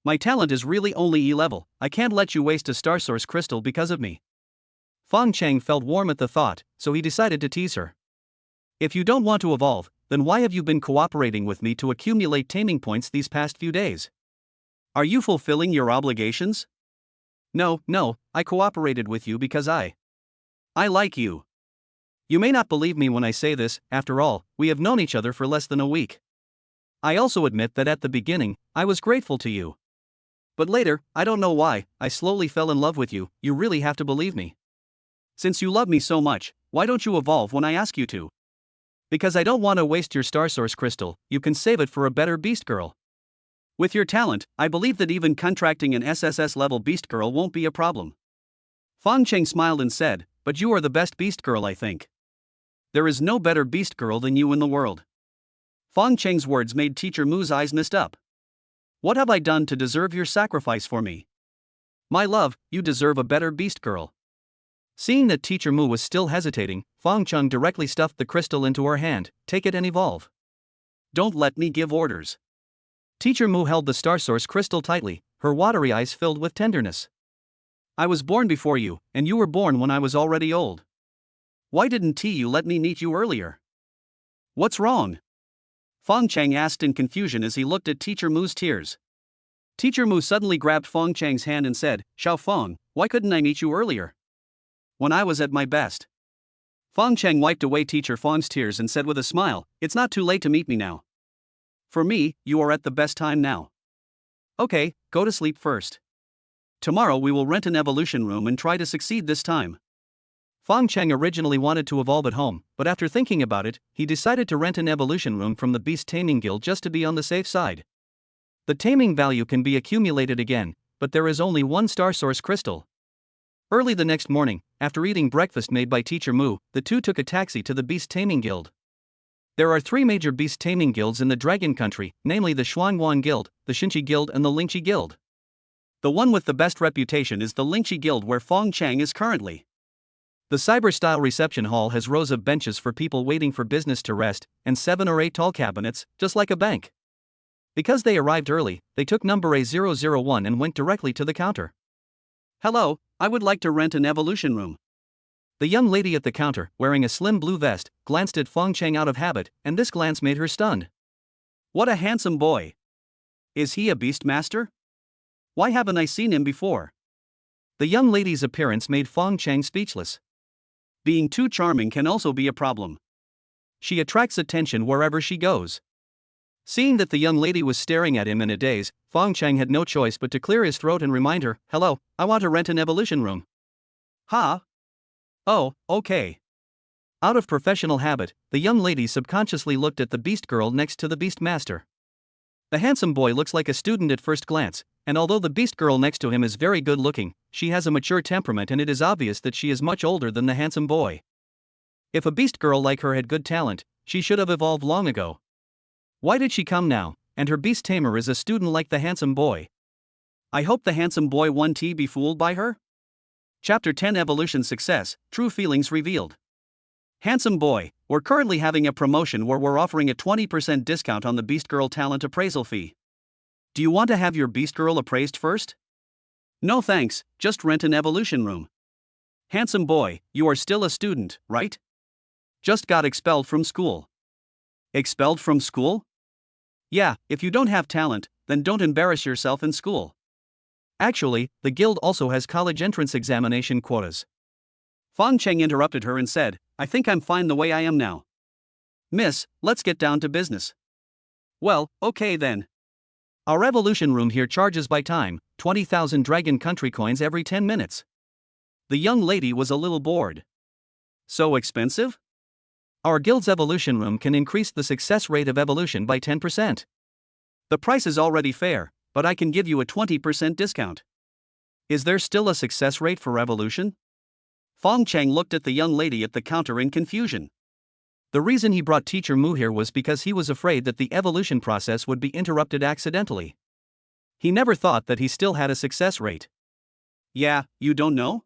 My talent is really only E-level, I can't let you waste a Star Source Crystal because of me. Fong Cheng felt warm at the thought, so he decided to tease her. If you don't want to evolve, then why have you been cooperating with me to accumulate taming points these past few days? Are you fulfilling your obligations? No, I cooperated with you because I like you. You may not believe me when I say this, after all, we have known each other for less than a week. I also admit that at the beginning, I was grateful to you. But later, I don't know why, I slowly fell in love with you, you really have to believe me. Since you love me so much, why don't you evolve when I ask you to? Because I don't want to waste your Star Source Crystal, you can save it for a better beast girl. With your talent, I believe that even contracting an SSS level beast girl won't be a problem. Fong Cheng smiled and said, but you are the best beast girl I think. There is no better beast girl than you in the world. Fong Cheng's words made Teacher Mu's eyes mist up. What have I done to deserve your sacrifice for me? My love, you deserve a better beast girl. Seeing that Teacher Mu was still hesitating, Fong Cheng directly stuffed the crystal into her hand, take it and evolve. Don't let me give orders. Teacher Mu held the Star Source Crystal tightly, her watery eyes filled with tenderness. I was born before you, and you were born when I was already old. Why didn't you let me meet you earlier? What's wrong? Fong Cheng asked in confusion as he looked at Teacher Mu's tears. Teacher Mu suddenly grabbed Fong Cheng's hand and said, Xiao Fong, why couldn't I meet you earlier? When I was at my best. Fong Cheng wiped away Teacher Fong's tears and said with a smile, It's not too late to meet me now. For me, you are at the best time now. Okay, go to sleep first. Tomorrow we will rent an evolution room and try to succeed this time. Fong Cheng originally wanted to evolve at home, but after thinking about it, he decided to rent an evolution room from the Beast Taming Guild just to be on the safe side. The taming value can be accumulated again, but there is only one star source crystal. Early the next morning, after eating breakfast made by Teacher Mu, the two took a taxi to the Beast Taming Guild. There are three major beast taming guilds in the Dragon Country, namely the Xuanyuan Guild, the Yunxi Guild and the Yunxi Guild. The one with the best reputation is the Yunxi Guild where Fong Cheng is currently. The cyber-style reception hall has rows of benches for people waiting for business to rest, and 7 or 8 tall cabinets, just like a bank. Because they arrived early, they took number A001 and went directly to the counter. Hello, I would like to rent an evolution room. The young lady at the counter, wearing a slim blue vest, glanced at Fong Cheng out of habit, and this glance made her stunned. What a handsome boy! Is he a beast master? Why haven't I seen him before? The young lady's appearance made Fong Cheng speechless. Being too charming can also be a problem. She attracts attention wherever she goes. Seeing that the young lady was staring at him in a daze, Fong Cheng had no choice but to clear his throat and remind her, Hello, I want to rent an evolution room. Huh? Oh, okay. Out of professional habit, the young lady subconsciously looked at the beast girl next to the beast master. The handsome boy looks like a student at first glance, and although the beast girl next to him is very good looking, she has a mature temperament and it is obvious that she is much older than the handsome boy. If a beast girl like her had good talent, she should have evolved long ago. Why did she come now, and her beast tamer is a student like the handsome boy? I hope the handsome boy won't be fooled by her? Chapter 10 Evolution Success, True Feelings Revealed. Handsome boy, we're currently having a promotion where we're offering a 20% discount on the Beast Girl talent appraisal fee. Do you want to have your Beast Girl appraised first? No thanks, just rent an evolution room. Handsome boy, you are still a student, right? Just got expelled from school. Expelled from school? Yeah, if you don't have talent, then don't embarrass yourself in school. Actually, the guild also has college entrance examination quotas. Fong Cheng interrupted her and said, I think I'm fine the way I am now. Miss, let's get down to business. Well, okay then. Our evolution room here charges by time, 20,000 Dragon Country coins every 10 minutes. The young lady was a little bored. So expensive? Our guild's evolution room can increase the success rate of evolution by 10%. The price is already fair, but I can give you a 20% discount. Is there still a success rate for evolution? Fong Cheng looked at the young lady at the counter in confusion. The reason he brought Teacher Mu here was because he was afraid that the evolution process would be interrupted accidentally. He never thought that he still had a success rate. Yeah, you don't know?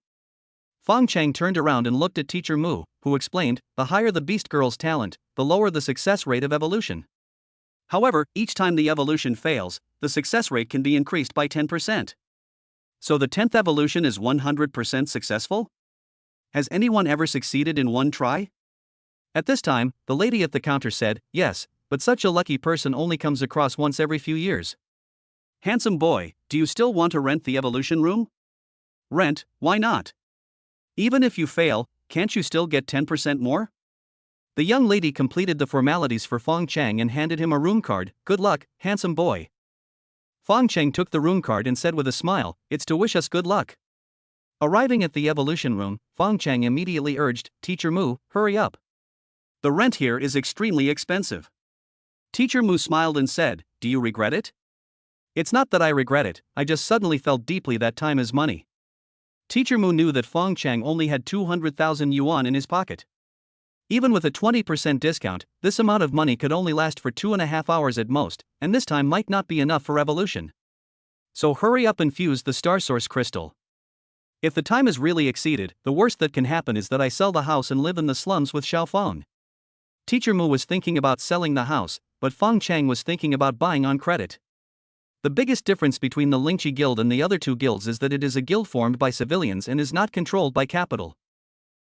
Fong Cheng turned around and looked at Teacher Mu, who explained, the higher the beast girl's talent, the lower the success rate of evolution. However, each time the evolution fails, the success rate can be increased by 10%. So the 10th evolution is 100% successful? Has anyone ever succeeded in one try? At this time, the lady at the counter said, yes, but such a lucky person only comes across once every few years. Handsome boy, do you still want to rent the evolution room? Rent, why not? Even if you fail, can't you still get 10% more? The young lady completed the formalities for Fong Cheng and handed him a room card. Good luck, handsome boy. Fong Cheng took the room card and said with a smile, it's to wish us good luck. Arriving at the evolution room, Fong Cheng immediately urged, Teacher Mu, hurry up. The rent here is extremely expensive. Teacher Mu smiled and said, do you regret it? It's not that I regret it, I just suddenly felt deeply that time is money. Teacher Mu knew that Fong Cheng only had 200,000 yuan in his pocket. Even with a 20% discount, this amount of money could only last for 2.5 hours at most, and this time might not be enough for evolution. So hurry up and fuse the star source crystal. If the time is really exceeded, the worst that can happen is that I sell the house and live in the slums with Xiao Fong. Teacher Mu was thinking about selling the house, but Fong Cheng was thinking about buying on credit. The biggest difference between the Yunxi Guild and the other two guilds is that it is a guild formed by civilians and is not controlled by capital.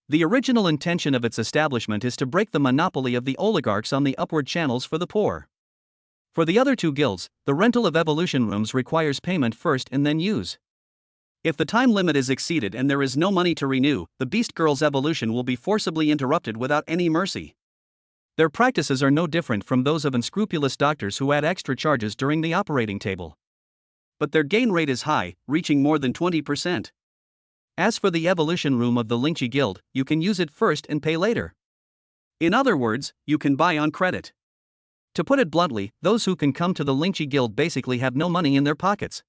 The original intention of its establishment is to break the monopoly of the oligarchs on the upward channels for the poor. For the other two guilds, the rental of evolution rooms requires payment first and then use. If the time limit is exceeded and there is no money to renew, the Beast Girl's evolution will be forcibly interrupted without any mercy. Their practices are no different from those of unscrupulous doctors who add extra charges during the operating table. But their gain rate is high, reaching more than 20%. As for the evolution room of the Yunxi Guild, you can use it first and pay later. In other words, you can buy on credit. To put it bluntly, those who can come to the Yunxi Guild basically have no money in their pockets.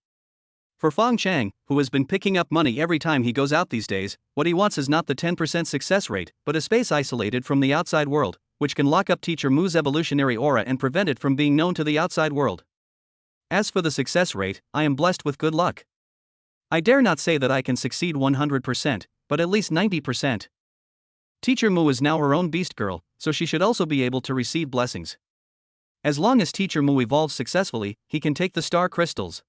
For Fong Cheng, who has been picking up money every time he goes out these days, what he wants is not the 10% success rate, but a space isolated from the outside world, which can lock up Teacher Mu's evolutionary aura and prevent it from being known to the outside world. As for the success rate, I am blessed with good luck. I dare not say that I can succeed 100%, but at least 90%. Teacher Mu is now her own beast girl, so she should also be able to receive blessings. As long as Teacher Mu evolves successfully, he can take the star crystals.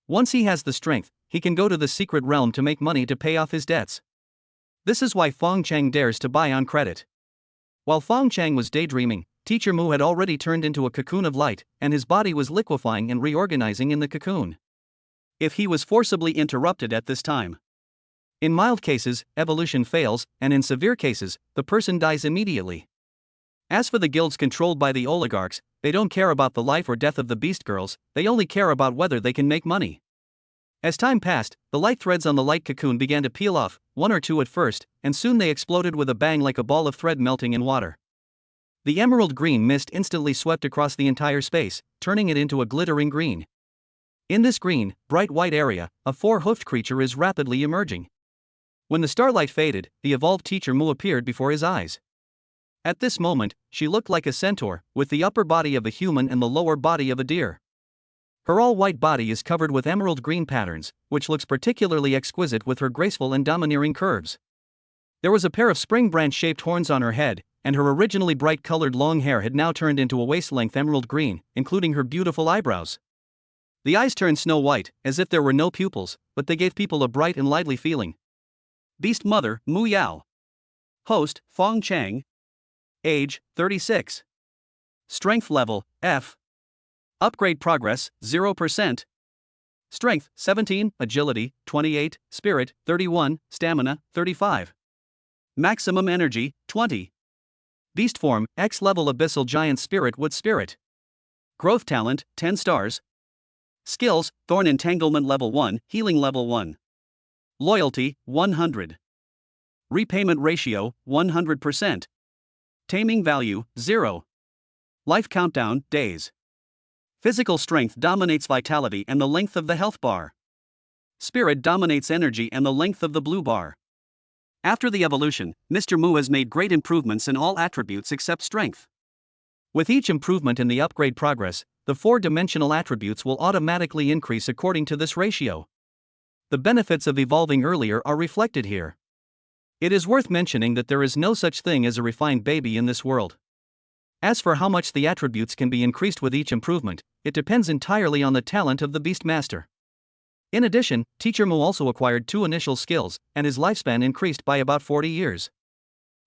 Once he has the strength, he can go to the secret realm to make money to pay off his debts. This is why Fong Cheng dares to buy on credit. While Fong Cheng was daydreaming, Teacher Mu had already turned into a cocoon of light, and his body was liquefying and reorganizing in the cocoon. If he was forcibly interrupted at this time. In mild cases, evolution fails, and in severe cases, the person dies immediately. As for the guilds controlled by the oligarchs, they don't care about the life or death of the beast girls, they only care about whether they can make money. As time passed, the light threads on the light cocoon began to peel off, one or two at first, and soon they exploded with a bang like a ball of thread melting in water. The emerald green mist instantly swept across the entire space, turning it into a glittering green. In this green, bright white area, a four-hoofed creature is rapidly emerging. When the starlight faded, the evolved Teacher Mu appeared before his eyes. At this moment, she looked like a centaur, with the upper body of a human and the lower body of a deer. Her all-white body is covered with emerald green patterns, which looks particularly exquisite with her graceful and domineering curves. There was a pair of spring branch-shaped horns on her head, and her originally bright-colored long hair had now turned into a waist-length emerald green, including her beautiful eyebrows. The eyes turned snow white, as if there were no pupils, but they gave people a bright and lively feeling. Beast Mother, Mu Yao. Host, Fong Cheng. Age, 36. Strength level, F. Upgrade progress, 0%. Strength, 17, Agility, 28, Spirit, 31, Stamina, 35. Maximum Energy, 20. Beast Form, X level Abyssal Giant Spirit Wood Spirit. Growth Talent, 10 stars. Skills, Thorn Entanglement Level 1, Healing Level 1. Loyalty, 100. Repayment Ratio, 100%. Taming Value, 0. Life Countdown, Days. Physical Strength dominates Vitality and the length of the health bar. Spirit dominates Energy and the length of the blue bar. After the evolution, Mr. Mu has made great improvements in all attributes except Strength. With each improvement in the upgrade progress, the four-dimensional attributes will automatically increase according to this ratio. The benefits of evolving earlier are reflected here. It is worth mentioning that there is no such thing as a refined baby in this world. As for how much the attributes can be increased with each improvement, it depends entirely on the talent of the Beast Master. In addition, Teacher Mu also acquired 2 initial skills, and his lifespan increased by about 40 years.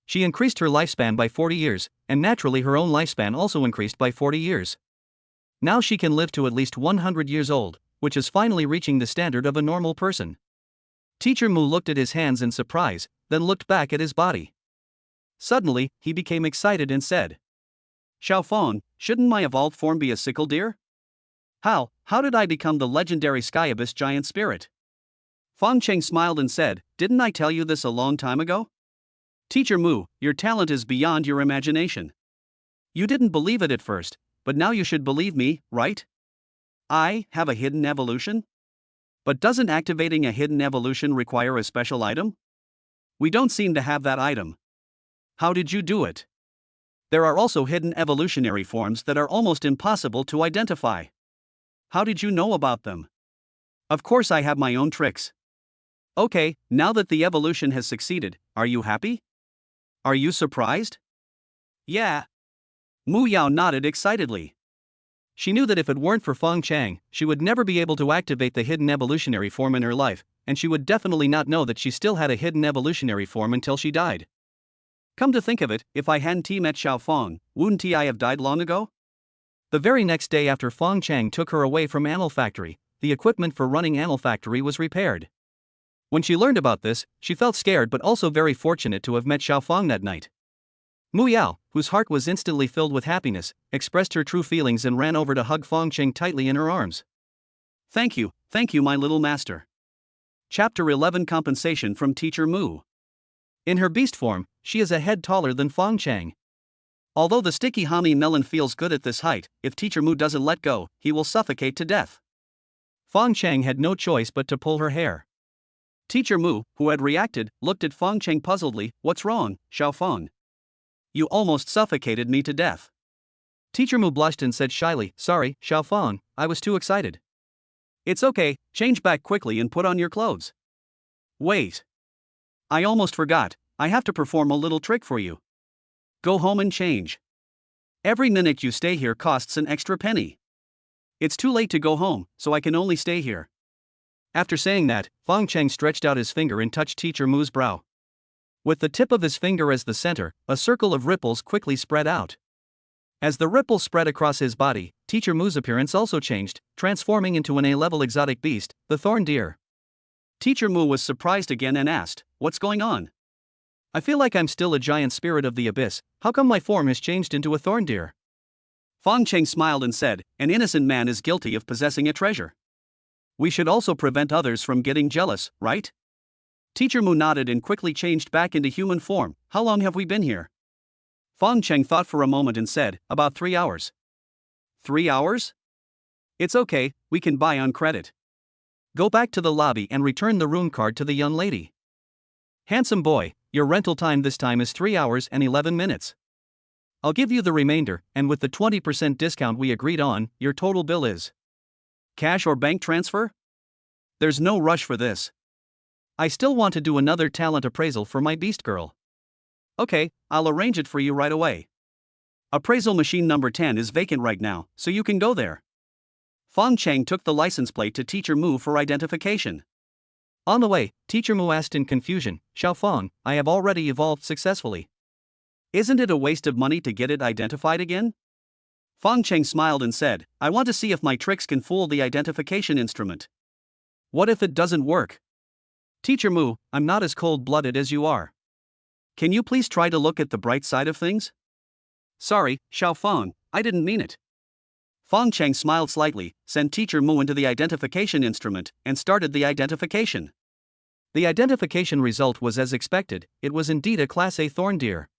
She increased her lifespan by 40 years, and naturally her own lifespan also increased by 40 years. Now she can live to at least 100 years old, which is finally reaching the standard of a normal person. Teacher Mu looked at his hands in surprise, then looked back at his body. Suddenly, he became excited and said, "Xiaofeng, shouldn't my evolved form be a sickle deer? How did I become the legendary Sky Abyss Giant Spirit?" Fong Cheng smiled and said, "Didn't I tell you this a long time ago? Teacher Mu, your talent is beyond your imagination. You didn't believe it at first, but now you should believe me, right? I have a hidden evolution? But doesn't activating a hidden evolution require a special item? We don't seem to have that item. How did you do it? There are also hidden evolutionary forms that are almost impossible to identify. How did you know about them? Of course I have my own tricks. Okay, now that the evolution has succeeded, are you happy? Are you surprised?" "Yeah." Mu Yao nodded excitedly. She knew that if it weren't for Fong Cheng, she would never be able to activate the hidden evolutionary form in her life, and she would definitely not know that she still had a hidden evolutionary form until she died. Come to think of it, if I hadn't met Xiao Fong, wouldn't I have died long ago? The very next day after Fong Cheng took her away from Animal Factory, the equipment for running Animal Factory was repaired. When she learned about this, she felt scared but also very fortunate to have met Xiao Fong that night. Mu Yao, whose heart was instantly filled with happiness, expressed her true feelings and ran over to hug Fong Cheng tightly in her arms. Thank you, my little master. Chapter 11 Compensation from Teacher Mu. In her beast form, she is a head taller than Fong Cheng. Although the sticky honey melon feels good at this height, if Teacher Mu doesn't let go, he will suffocate to death. Fong Cheng had no choice but to pull her hair. Teacher Mu, who had reacted, looked at Fong Cheng puzzledly. What's wrong, Xiao Fong? You almost suffocated me to death. Teacher Mu blushed and said shyly, Sorry, Xiao Fong, I was too excited. It's okay, change back quickly and put on your clothes. Wait. I almost forgot, I have to perform a little trick for you. Go home and change. Every minute you stay here costs an extra penny. It's too late to go home, so I can only stay here. After saying that, Fong Cheng stretched out his finger and touched Teacher Mu's brow. With the tip of his finger as the center, a circle of ripples quickly spread out. As the ripples spread across his body, Teacher Mu's appearance also changed, transforming into an A-level exotic beast, the thorn deer. Teacher Mu was surprised again and asked, What's going on? I feel like I'm still a giant spirit of the abyss, how come my form has changed into a thorn deer? Fong Cheng smiled and said, An innocent man is guilty of possessing a treasure. We should also prevent others from getting jealous, right? Teacher Mu nodded and quickly changed back into human form. How long have we been here? Fong Cheng thought for a moment and said, About 3 hours. 3 hours? It's okay, we can buy on credit. Go back to the lobby and return the room card to the young lady. Handsome boy, your rental time this time is 3 hours and 11 minutes. I'll give you the remainder, and with the 20% discount we agreed on, your total bill is. Cash or bank transfer? There's no rush for this. I still want to do another talent appraisal for my beast girl. Okay, I'll arrange it for you right away. Appraisal machine number 10 is vacant right now, so you can go there. Fong Cheng took the license plate to Teacher Mu for identification. On the way, Teacher Mu asked in confusion, Xiao Fong, I have already evolved successfully. Isn't it a waste of money to get it identified again? Fong Cheng smiled and said, I want to see if my tricks can fool the identification instrument. What if it doesn't work? Teacher Mu, I'm not as cold-blooded as you are. Can you please try to look at the bright side of things? Sorry, Xiao Fong, I didn't mean it. Fong Cheng smiled slightly, sent Teacher Mu into the identification instrument, and started the identification. The identification result was as expected, it was indeed a Class A thorn deer.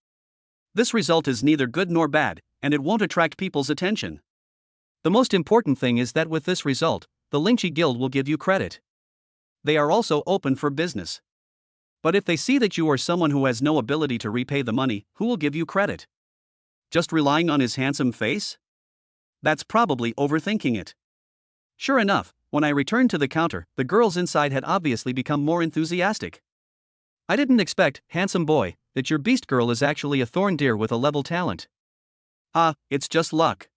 This result is neither good nor bad, and it won't attract people's attention. The most important thing is that with this result, the Yunxi Guild will give you credit. They are also open for business. But if they see that you are someone who has no ability to repay the money, who will give you credit? Just relying on his handsome face? That's probably overthinking it. Sure enough, when I returned to the counter, the girls inside had obviously become more enthusiastic. I didn't expect, handsome boy, that your beast girl is actually a thorn deer with a level talent. Ah, it's just luck.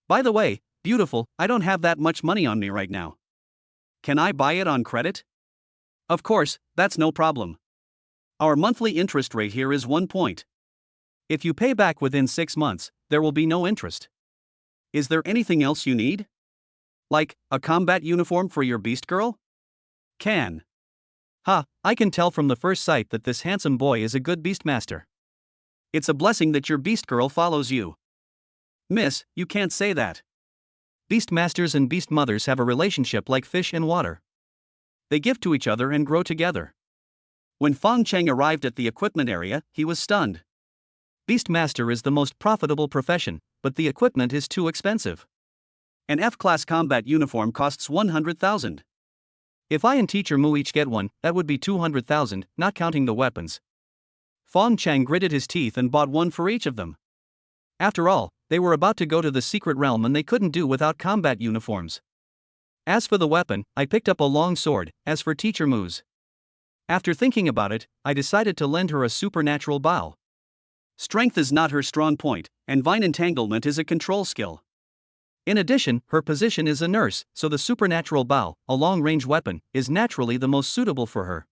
By the way, beautiful, I don't have that much money on me right now. Can I buy it on credit? Of course, that's no problem. Our monthly interest rate here is 1 point. If you pay back within 6 months, there will be no interest. Is there anything else you need? Like, a combat uniform for your beast girl? Can. Ha, I can tell from the first sight that this handsome boy is a good beastmaster. It's a blessing that your beast girl follows you. Miss, you can't say that. Beastmasters and beast mothers have a relationship like fish and water. They give to each other and grow together. When Fong Cheng arrived at the equipment area, he was stunned. Beastmaster is the most profitable profession, but the equipment is too expensive. An F-class combat uniform costs 100,000. If I and Teacher Mu each get one, that would be 200,000, not counting the weapons. Fong Cheng gritted his teeth and bought one for each of them. After all, they were about to go to the secret realm and they couldn't do without combat uniforms. As for the weapon, I picked up a long sword. As for Teacher Mu's, after thinking about it, I decided to lend her a supernatural bow. Strength is not her strong point, and vine entanglement is a control skill. In addition, her position is a nurse, so the supernatural bow, a long-range weapon, is naturally the most suitable for her.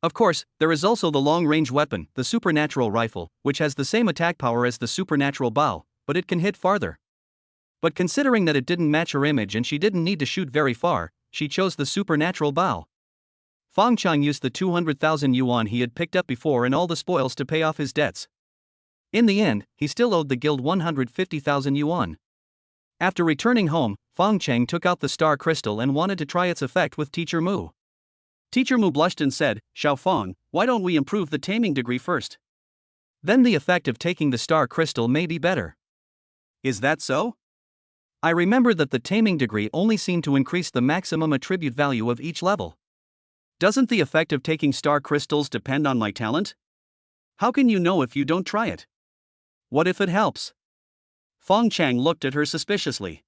Of course, there is also the long-range weapon, the supernatural rifle, which has the same attack power as the supernatural bow, but it can hit farther. But considering that it didn't match her image and she didn't need to shoot very far, she chose the supernatural bow. Fong Cheng used the 200,000 yuan he had picked up before and all the spoils to pay off his debts. In the end, he still owed the guild 150,000 yuan. After returning home, Fong Cheng took out the star crystal and wanted to try its effect with Teacher Mu. Teacher Mu blushed and said, "Xiao Fong, why don't we improve the taming degree first? Then the effect of taking the star crystal may be better." Is that so? I remember that the taming degree only seemed to increase the maximum attribute value of each level. Doesn't the effect of taking star crystals depend on my talent? How can you know if you don't try it? What if it helps? Fong Cheng looked at her suspiciously.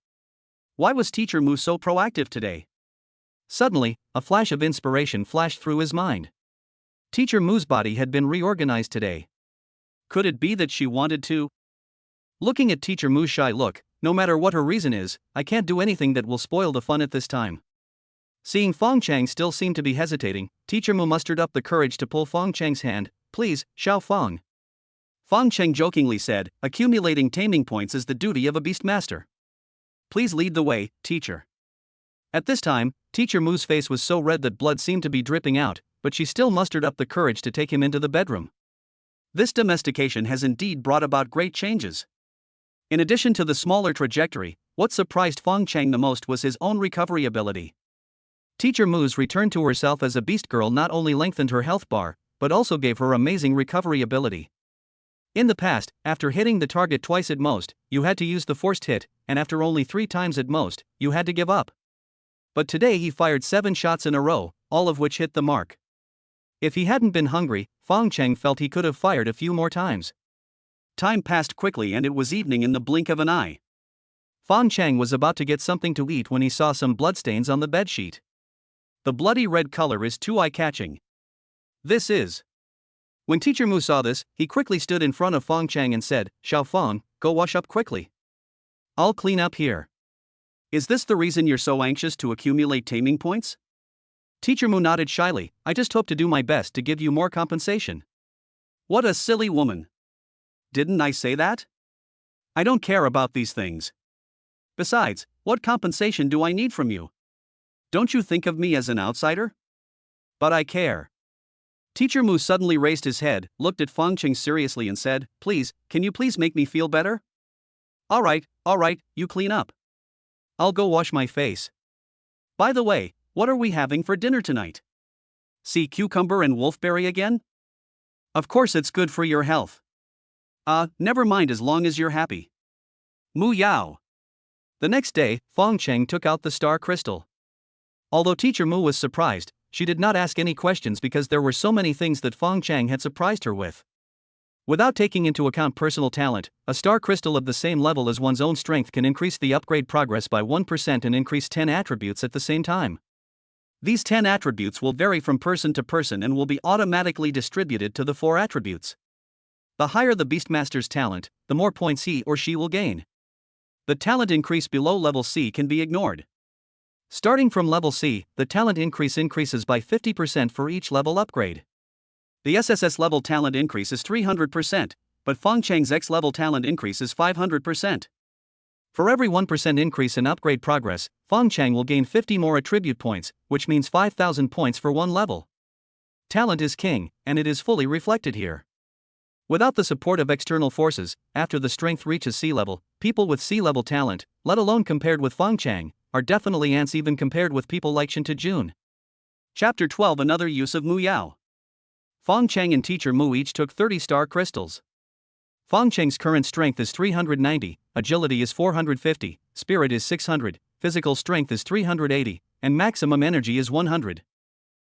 Why was Teacher Mu so proactive today? Suddenly, a flash of inspiration flashed through his mind. Teacher Mu's body had been reorganized today. Could it be that she wanted to? Looking at Teacher Mu's shy look, no matter what her reason is, I can't do anything that will spoil the fun at this time. Seeing Fong Cheng still seemed to be hesitating, Teacher Mu mustered up the courage to pull Fong Cheng's hand. "Please, Xiao Fong." Fong Cheng jokingly said, "Accumulating taming points is the duty of a beast master. Please lead the way, teacher." At this time, Teacher Mu's face was so red that blood seemed to be dripping out, but she still mustered up the courage to take him into the bedroom. This domestication has indeed brought about great changes. In addition to the smaller trajectory, what surprised Fong Cheng the most was his own recovery ability. Teacher Mu's return to herself as a beast girl not only lengthened her health bar, but also gave her amazing recovery ability. In the past, after hitting the target twice at most, you had to use the forced hit, and after only 3 times at most, you had to give up. But today he fired 7 shots in a row, all of which hit the mark. If he hadn't been hungry, Fong Cheng felt he could have fired a few more times. Time passed quickly and it was evening in the blink of an eye. Fong Cheng was about to get something to eat when he saw some bloodstains on the bedsheet. The bloody red color is too eye-catching. This is. When Teacher Mu saw this, he quickly stood in front of Fong Cheng and said, "Xiao Fong, go wash up quickly. I'll clean up here." Is this the reason you're so anxious to accumulate taming points? Teacher Mu nodded shyly. "I just hope to do my best to give you more compensation." What a silly woman. Didn't I say that? I don't care about these things. Besides, what compensation do I need from you? Don't you think of me as an outsider? But I care. Teacher Mu suddenly raised his head, looked at Fong Cheng seriously and said, "Please, can you please make me feel better? Alright, you clean up. I'll go wash my face. By the way, what are we having for dinner tonight? Sea cucumber and wolfberry again? Of course it's good for your health. Never mind as long as you're happy. Mu Yao." The next day, Fong Cheng took out the star crystal. Although Teacher Mu was surprised, she did not ask any questions because there were so many things that Fong Cheng had surprised her with. Without taking into account personal talent, a star crystal of the same level as one's own strength can increase the upgrade progress by 1% and increase 10 attributes at the same time. These 10 attributes will vary from person to person and will be automatically distributed to the 4 attributes. The higher the Beastmaster's talent, the more points he or she will gain. The talent increase below level C can be ignored. Starting from level C, the talent increase increases by 50% for each level upgrade. The SSS level talent increase is 300%, but Fong Cheng's X level talent increase is 500%. For every 1% increase in upgrade progress, Fong Cheng will gain 50 more attribute points, which means 5,000 points for one level. Talent is king, and it is fully reflected here. Without the support of external forces, after the strength reaches C level, people with C level talent, let alone compared with Fong Cheng, are definitely ants even compared with people like Shinta Jun. Chapter 12 Another use of Mu Yao. Fong Cheng and Teacher Mu each took 30 star crystals. Fong Cheng's current strength is 390, agility is 450, spirit is 600, physical strength is 380, and maximum energy is 100.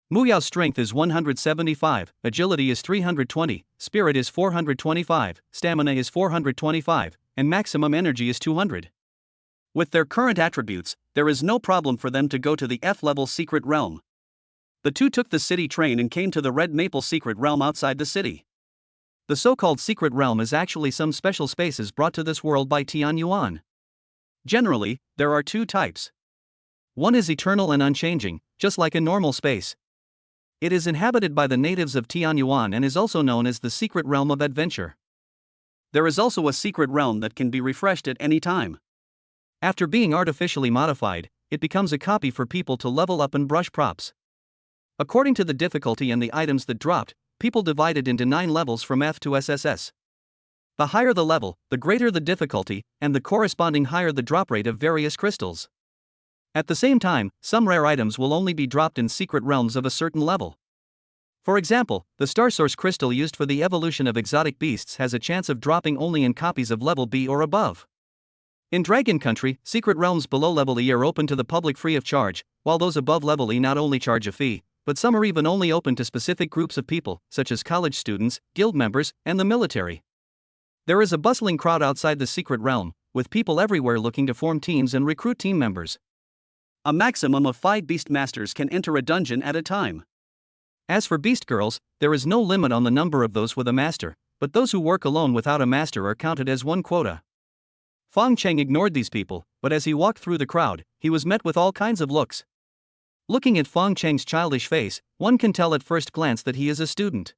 Mu Yao's strength is 175, agility is 320, spirit is 425, stamina is 425, and maximum energy is 200. With their current attributes, there is no problem for them to go to the F-level secret realm. The two took the city train and came to the Red Maple secret realm outside the city. The so-called secret realm is actually some special spaces brought to this world by Tian Yuan. Generally, there are two types. One is eternal and unchanging, just like a normal space. It is inhabited by the natives of Tianyuan and is also known as the secret realm of adventure. There is also a secret realm that can be refreshed at any time. After being artificially modified, it becomes a copy for people to level up and brush props. According to the difficulty and the items that dropped, people divided into 9 levels from F to SSS. The higher the level, the greater the difficulty, and the corresponding higher the drop rate of various crystals. At the same time, some rare items will only be dropped in secret realms of a certain level. For example, the Star Source crystal used for the evolution of exotic beasts has a chance of dropping only in copies of level B or above. In Dragon Country, secret realms below level E are open to the public free of charge, while those above level E not only charge a fee, but some are even only open to specific groups of people, such as college students, guild members, and the military. There is a bustling crowd outside the secret realm, with people everywhere looking to form teams and recruit team members. A maximum of 5 beast masters can enter a dungeon at a time. As for beast girls, there is no limit on the number of those with a master, but those who work alone without a master are counted as one quota. Fong Cheng ignored these people, but as he walked through the crowd, he was met with all kinds of looks. Looking at Fong Cheng's childish face, one can tell at first glance that he is a student.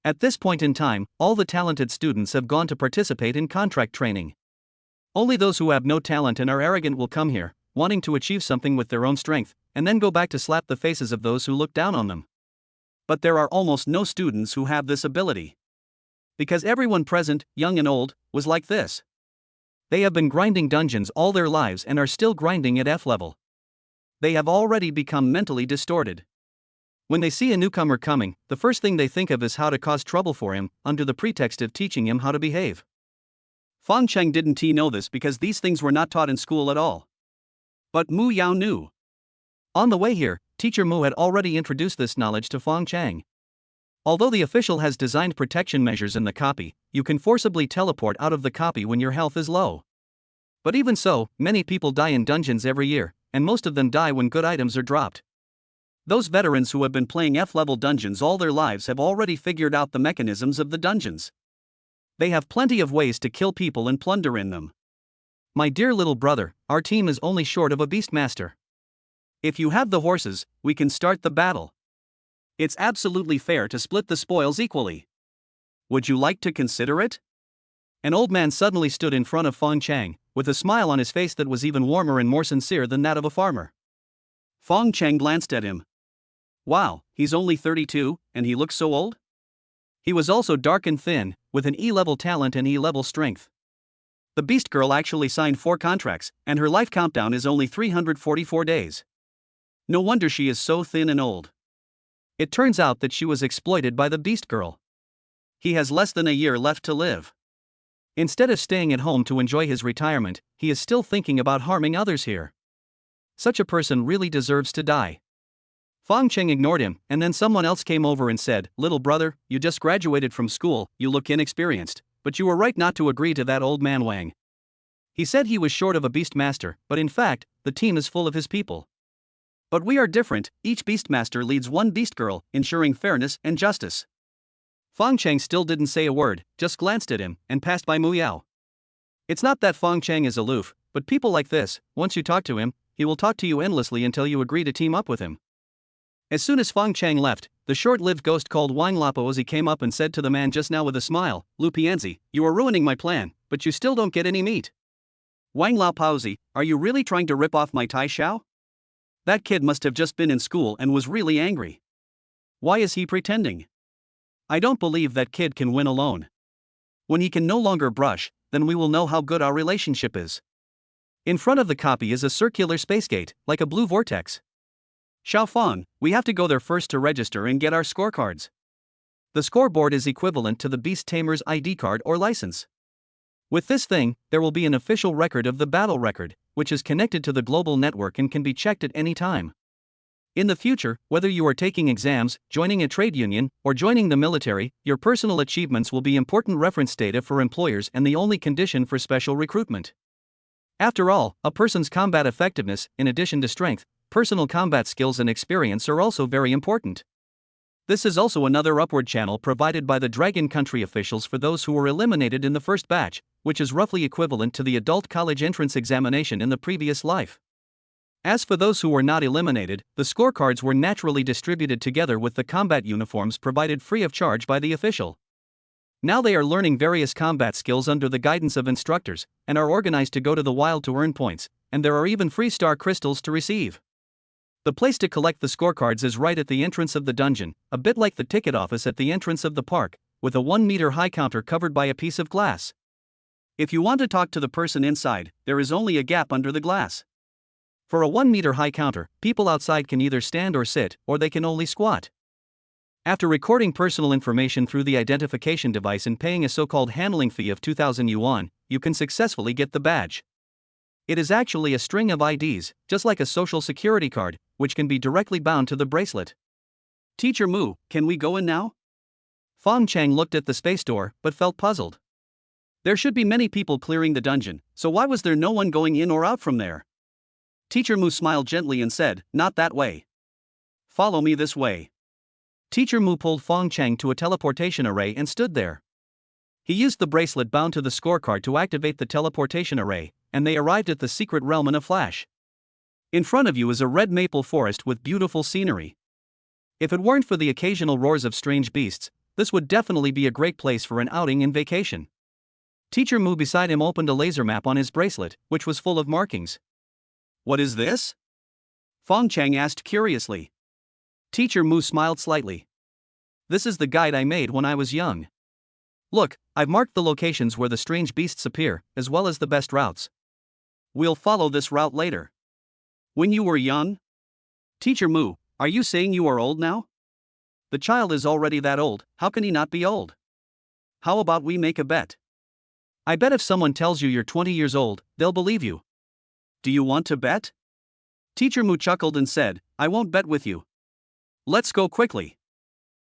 At this point in time, all the talented students have gone to participate in contract training. Only those who have no talent and are arrogant will come here, wanting to achieve something with their own strength, and then go back to slap the faces of those who look down on them. But there are almost no students who have this ability. Because everyone present, young and old, was like this. They have been grinding dungeons all their lives and are still grinding at F level. They have already become mentally distorted. When they see a newcomer coming, the first thing they think of is how to cause trouble for him, under the pretext of teaching him how to behave. Fong Cheng didn't know this because these things were not taught in school at all. But Mu Yao knew. On the way here, Teacher Mu had already introduced this knowledge to Fong Cheng. Although the official has designed protection measures in the copy, you can forcibly teleport out of the copy when your health is low. But even so, many people die in dungeons every year, and most of them die when good items are dropped. Those veterans who have been playing F-level dungeons all their lives have already figured out the mechanisms of the dungeons. They have plenty of ways to kill people and plunder in them. My dear little brother, our team is only short of a beastmaster. If you have the horses, we can start the battle. It's absolutely fair to split the spoils equally. Would you like to consider it? An old man suddenly stood in front of Fong Cheng, with a smile on his face that was even warmer and more sincere than that of a farmer. Fong Cheng glanced at him. Wow, he's only 32, and he looks so old? He was also dark and thin, with an E-level talent and E-level strength. The Beast Girl actually signed 4 contracts, and her life countdown is only 344 days. No wonder she is so thin and old. It turns out that she was exploited by the Beast Girl. He has less than a year left to live. Instead of staying at home to enjoy his retirement, he is still thinking about harming others here. Such a person really deserves to die. Fong Cheng ignored him, and then someone else came over and said, "Little brother, you just graduated from school, you look inexperienced, but you were right not to agree to that old man Wang. He said he was short of a beastmaster, but in fact, the team is full of his people. But we are different, each beastmaster leads one beast girl, ensuring fairness and justice." Fong Cheng still didn't say a word, just glanced at him, and passed by Mu Yao. It's not that Fong Cheng is aloof, but people like this, once you talk to him, he will talk to you endlessly until you agree to team up with him. As soon as Fong Cheng left, the short-lived ghost called Wang Lapozi came up and said to the man just now with a smile, "Lu Pianzi, you are ruining my plan, but you still don't get any meat." "Wang Lapozi, are you really trying to rip off my Tai Xiao? That kid must have just been in school and was really angry. Why is he pretending? I don't believe that kid can win alone. When he can no longer brush, then we will know how good our relationship is." In front of the copy is a circular space gate, like a blue vortex. "Xiao Fang, we have to go there first to register and get our scorecards. The scoreboard is equivalent to the Beast Tamer's ID card or license. With this thing, there will be an official record of the battle record, which is connected to the global network and can be checked at any time. In the future, whether you are taking exams, joining a trade union, or joining the military, your personal achievements will be important reference data for employers and the only condition for special recruitment. After all, a person's combat effectiveness, in addition to strength, personal combat skills and experience are also very important. This is also another upward channel provided by the Dragon Country officials for those who were eliminated in the first batch, which is roughly equivalent to the adult college entrance examination in the previous life. As for those who were not eliminated, the scorecards were naturally distributed together with the combat uniforms provided free of charge by the official. Now they are learning various combat skills under the guidance of instructors, and are organized to go to the wild to earn points, and there are even free star crystals to receive. The place to collect the scorecards is right at the entrance of the dungeon, a bit like the ticket office at the entrance of the park, with a 1-meter high counter covered by a piece of glass. If you want to talk to the person inside, there is only a gap under the glass. For a 1-meter high counter, people outside can either stand or sit, or they can only squat. After recording personal information through the identification device and paying a so-called handling fee of 2,000 yuan, you can successfully get the badge. It is actually a string of IDs, just like a social security card, which can be directly bound to the bracelet. Teacher Mu, can we go in now? Fong Cheng looked at the space door, but felt puzzled. There should be many people clearing the dungeon, so why was there no one going in or out from there? Teacher Mu smiled gently and said, "Not that way. Follow me this way." Teacher Mu pulled Fong Cheng to a teleportation array and stood there. He used the bracelet bound to the scorecard to activate the teleportation array, and they arrived at the secret realm in a flash. In front of you is a red maple forest with beautiful scenery. If it weren't for the occasional roars of strange beasts, this would definitely be a great place for an outing and vacation. Teacher Mu beside him opened a laser map on his bracelet, which was full of markings. "What is this?" Fong Cheng asked curiously. Teacher Mu smiled slightly. "This is the guide I made when I was young. Look, I've marked the locations where the strange beasts appear, as well as the best routes. We'll follow this route later." "When you were young?" "Teacher Mu, are you saying you are old now?" "The child is already that old, how can he not be old?" "How about we make a bet? I bet if someone tells you you're 20 years old, they'll believe you." "Do you want to bet?" Teacher Mu chuckled and said, "I won't bet with you. Let's go quickly.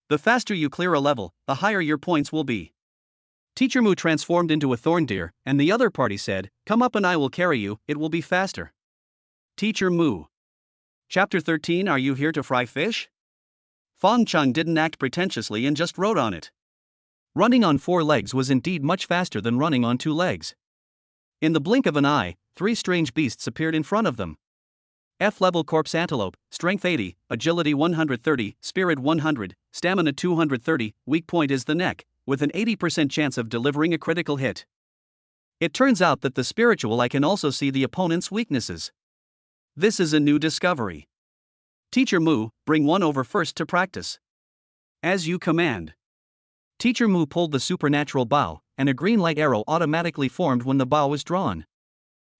The faster you clear a level, the higher your points will be." Teacher Mu transformed into a thorn deer, and the other party said, "Come up and I will carry you, it will be faster." Teacher Mu. Chapter 13. Are you here to fry fish? Fong Cheng didn't act pretentiously and just rode on it. Running on 4 legs was indeed much faster than running on 2 legs. In the blink of an eye, 3 strange beasts appeared in front of them. F-level corpse antelope, strength 80, agility 130, spirit 100, stamina 230, weak point is the neck, with an 80% chance of delivering a critical hit. It turns out that the spiritual eye can also see the opponent's weaknesses. This is a new discovery. Teacher Mu, bring one over first to practice. As you command. Teacher Mu pulled the supernatural bow, and a green light arrow automatically formed when the bow was drawn.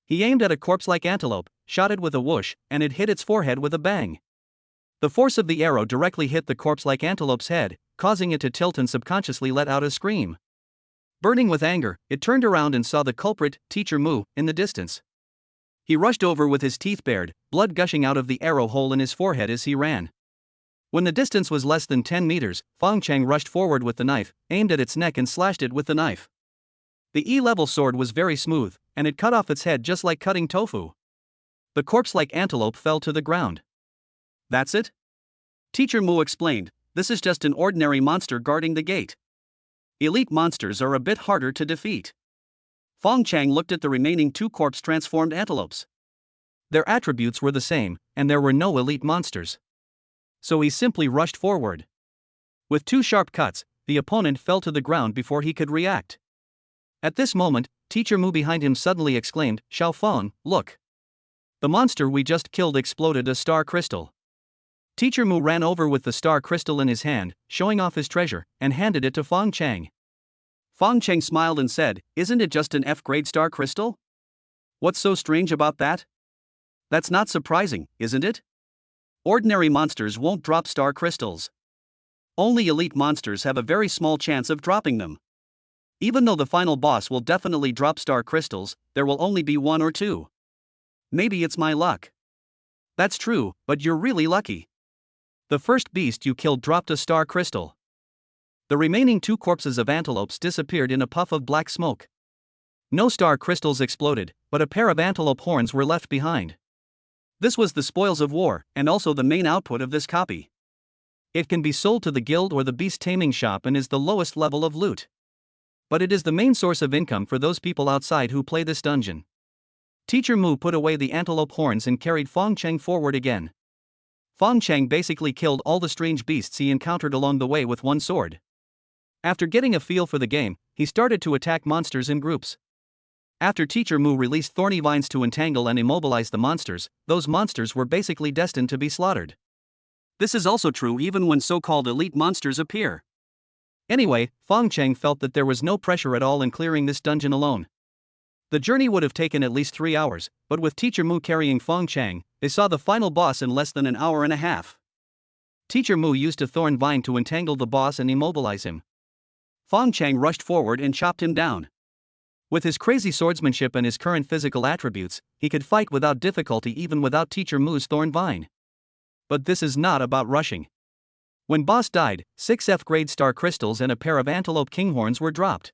He aimed at a corpse-like antelope, shot it with a whoosh, and it hit its forehead with a bang. The force of the arrow directly hit the corpse-like antelope's head, causing it to tilt and subconsciously let out a scream. Burning with anger, it turned around and saw the culprit, Teacher Mu, in the distance. He rushed over with his teeth bared, blood gushing out of the arrow hole in his forehead as he ran. When the distance was less than 10 meters, Fong Cheng rushed forward with the knife, aimed at its neck and slashed it with the knife. The E-level sword was very smooth, and it cut off its head just like cutting tofu. The corpse-like antelope fell to the ground. "That's it?" Teacher Mu explained, "This is just an ordinary monster guarding the gate. Elite monsters are a bit harder to defeat." Fong Cheng looked at the remaining 2 corpse-transformed antelopes. Their attributes were the same, and there were no elite monsters. So he simply rushed forward. With 2 sharp cuts, the opponent fell to the ground before he could react. At this moment, Teacher Mu behind him suddenly exclaimed, "Xiao Feng, look! The monster we just killed exploded a star crystal." Teacher Mu ran over with the star crystal in his hand, showing off his treasure, and handed it to Fong Cheng. Fong Cheng smiled and said, "Isn't it just an F-grade star crystal? What's so strange about that?" "That's not surprising, isn't it? Ordinary monsters won't drop star crystals. Only elite monsters have a very small chance of dropping them. Even though the final boss will definitely drop star crystals, there will only be 1 or 2. Maybe it's my luck." "That's true, but you're really lucky. The first beast you killed dropped a star crystal." The remaining 2 corpses of antelopes disappeared in a puff of black smoke. No star crystals exploded, but a pair of antelope horns were left behind. This was the spoils of war, and also the main output of this copy. It can be sold to the guild or the beast taming shop and is the lowest level of loot. but it is the main source of income for those people outside who play this dungeon. Teacher Mu put away the antelope horns and carried Fong Cheng forward again. Fong Cheng basically killed all the strange beasts he encountered along the way with one sword. After getting a feel for the game, he started to attack monsters in groups. After Teacher Mu released thorny vines to entangle and immobilize the monsters, those monsters were basically destined to be slaughtered. This is also true even when so-called elite monsters appear. Anyway, Fong Cheng felt that there was no pressure at all in clearing this dungeon alone. The journey would have taken at least 3 hours, but with Teacher Mu carrying Fong Cheng, they saw the final boss in less than an hour and a half. Teacher Mu used a thorn vine to entangle the boss and immobilize him. Fong Cheng rushed forward and chopped him down. With his crazy swordsmanship and his current physical attributes, he could fight without difficulty even without Teacher Mu's thorn vine. But this is not about rushing. When boss died, 6 F-grade star crystals and a pair of antelope kinghorns were dropped.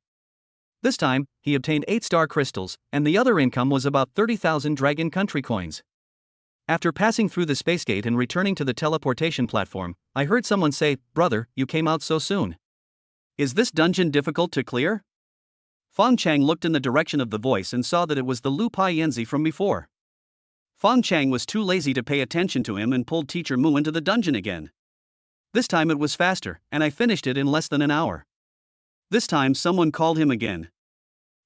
This time, he obtained 8 star crystals, and the other income was about 30,000 Dragon Country coins. After passing through the space gate and returning to the teleportation platform, I heard someone say, "Brother, you came out so soon. Is this dungeon difficult to clear?" Fong Cheng looked in the direction of the voice and saw that it was the Lu Pai Yanzi from before. Fong Cheng was too lazy to pay attention to him and pulled Teacher Mu into the dungeon again. This time it was faster, and I finished it in less than an hour. This time someone called him again.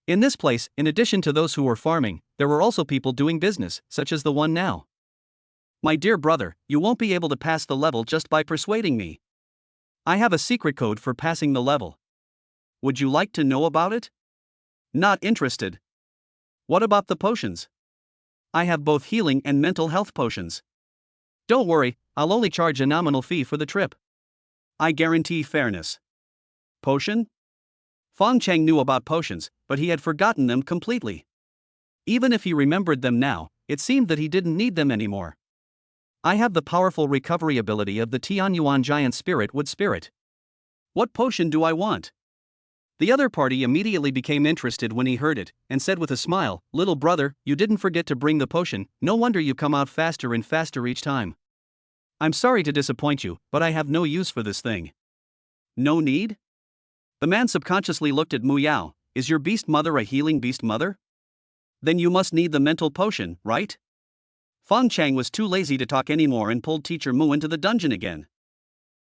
In this place, in addition to those who were farming, there were also people doing business, such as the one now. "My dear brother, you won't be able to pass the level just by persuading me. I have a secret code for passing the level. Would you like to know about it?" "Not interested." "What about the potions?" "I have both healing and mental health potions." "Don't worry, I'll only charge a nominal fee for the trip. I guarantee fairness." "Potion?" Fong Cheng knew about potions, but he had forgotten them completely. Even if he remembered them now, it seemed that he didn't need them anymore. "I have the powerful recovery ability of the Tianyuan giant spirit wood spirit." "What potion do I want?" The other party immediately became interested when he heard it, and said with a smile, "Little brother, you didn't forget to bring the potion, no wonder you come out faster and faster each time. I'm sorry to disappoint you, but I have no use for this thing." "No need?" The man subconsciously looked at Mu Yao. "Is your beast mother a healing beast mother? Then you must need the mental potion, right?" Fong Cheng was too lazy to talk anymore and pulled Teacher Mu into the dungeon again.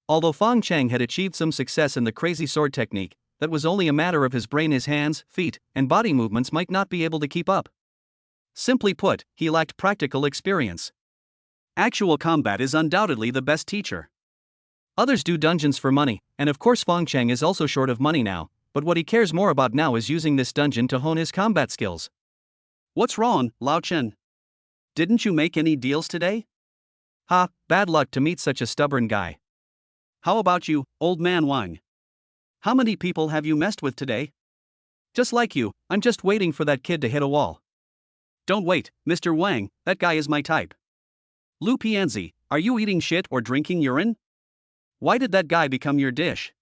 Although Fong Cheng had achieved some success in the crazy sword technique, that was only a matter of his brain. His hands, feet, and body movements might not be able to keep up. Simply put, he lacked practical experience. Actual combat is undoubtedly the best teacher. Others do dungeons for money, and of course Fong Cheng is also short of money now, but what he cares more about now is using this dungeon to hone his combat skills. "What's wrong, Lao Chen? Didn't you make any deals today?" "Ha, bad luck to meet such a stubborn guy." "How about you, old man Wang? How many people have you messed with today?" "Just like you, I'm just waiting for that kid to hit a wall." "Don't wait, Mr. Wang, that guy is my type." "Lu Pianzi, are you eating shit or drinking urine? Why did that guy become your dish?"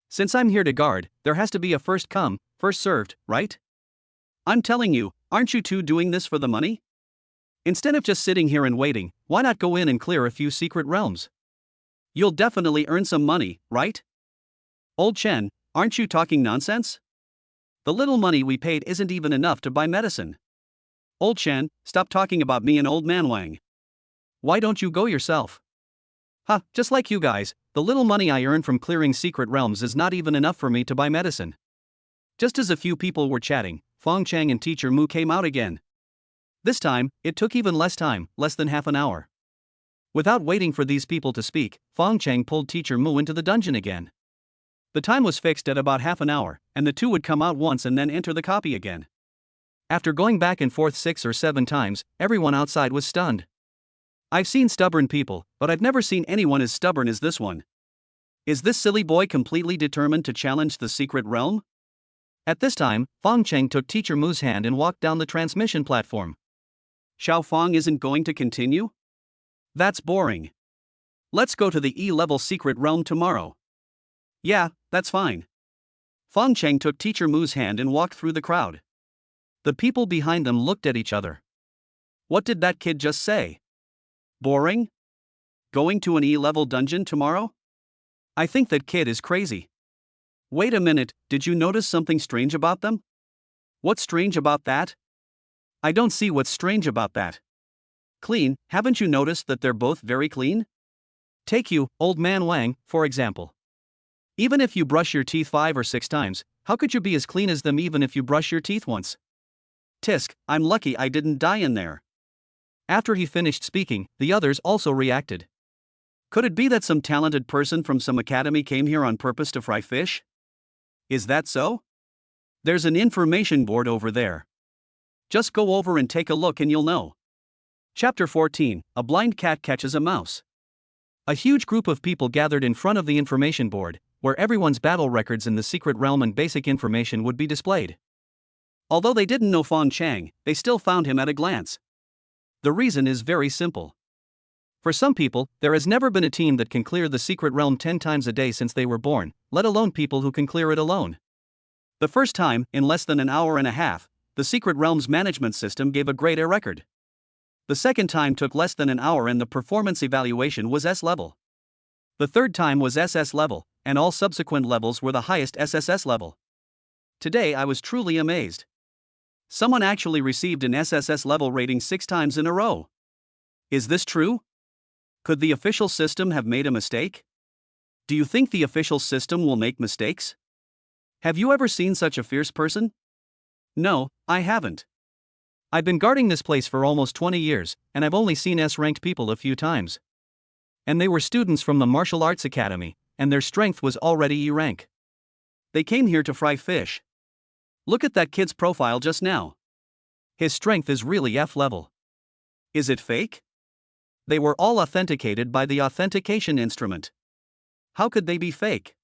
"Since I'm here to guard, there has to be a first come, first served, right?" "I'm telling you, aren't you two doing this for the money? Instead of just sitting here and waiting, why not go in and clear a few secret realms? You'll definitely earn some money, right? Old Chen, aren't you talking nonsense? The little money we paid isn't even enough to buy medicine." "Old Chen, stop talking about me and old man Wang. Why don't you go yourself?" "Ha, just like you guys, the little money I earn from clearing secret realms is not even enough for me to buy medicine." Just as a few people were chatting, Fong Cheng and Teacher Mu came out again. This time, it took even less time, less than half an hour. Without waiting for these people to speak, Fong Cheng pulled Teacher Mu into the dungeon again. The time was fixed at about half an hour, and the two would come out once and then enter the copy again. After going back and forth 6 or 7 times, everyone outside was stunned. I've seen stubborn people, but I've never seen anyone as stubborn as this one. Is this silly boy completely determined to challenge the secret realm? At this time, Fong Cheng took Teacher Mu's hand and walked down the transmission platform. "Xiao Fong isn't going to continue? That's boring. Let's go to the E-level secret realm tomorrow." "Yeah, that's fine." Fong Cheng took Teacher Mu's hand and walked through the crowd. The people behind them looked at each other. What did that kid just say? Boring? Going to an E-level dungeon tomorrow? I think that kid is crazy. Wait a minute, did you notice something strange about them? What's strange about that? I don't see what's strange about that. Clean, haven't you noticed that they're both very clean? Take you, old man Wang, for example. Even if you brush your teeth 5 or 6 times, how could you be as clean as them even if you brush your teeth once? Tisk, I'm lucky I didn't die in there. After he finished speaking, the others also reacted. Could it be that some talented person from some academy came here on purpose to fry fish? Is that so? There's an information board over there. Just go over and take a look and you'll know. Chapter 14, A Blind Cat Catches a Mouse. A huge group of people gathered in front of the information board, where everyone's battle records in the secret realm and basic information would be displayed. Although they didn't know Fong Cheng, they still found him at a glance. The reason is very simple. For some people, there has never been a team that can clear the secret realm 10 times a day since they were born, let alone people who can clear it alone. The first time, in less than an hour and a half, the secret realm's management system gave a grade A record. The second time took less than an hour and the performance evaluation was S level. The third time was SS level, and all subsequent levels were the highest SSS level. Today I was truly amazed. Someone actually received an SSS level rating 6 times in a row. Is this true? Could the official system have made a mistake? Do you think the official system will make mistakes? Have you ever seen such a fierce person? No, I haven't. I've been guarding this place for almost 20 years, and I've only seen S-ranked people a few times. And they were students from the Martial Arts Academy, and their strength was already E rank. They came here to fry fish. Look at that kid's profile just now. His strength is really F level. Is it fake? They were all authenticated by the authentication instrument. How could they be fake?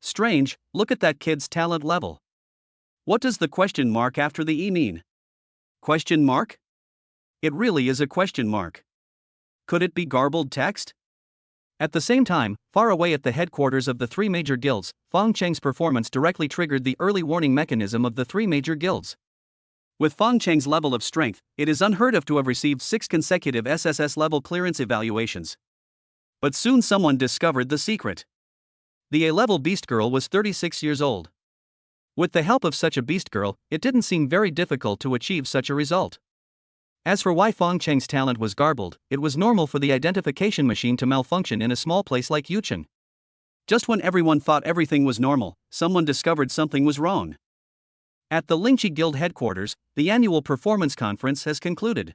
Strange, look at that kid's talent level. What does the question mark after the E mean? Question mark? It really is a question mark. Could it be garbled text? At the same time, far away at the headquarters of the 3 major guilds, Fong Cheng's performance directly triggered the early warning mechanism of the 3 major guilds. With Fong Cheng's level of strength, it is unheard of to have received 6 consecutive SSS level clearance evaluations. But soon someone discovered the secret. The A-level beast girl was 36 years old. With the help of such a beast girl, it didn't seem very difficult to achieve such a result. As for why Fong Cheng's talent was garbled, it was normal for the identification machine to malfunction in a small place like Yunxi. Just when everyone thought everything was normal, someone discovered something was wrong. At the Yunxi Guild headquarters, the annual performance conference has concluded.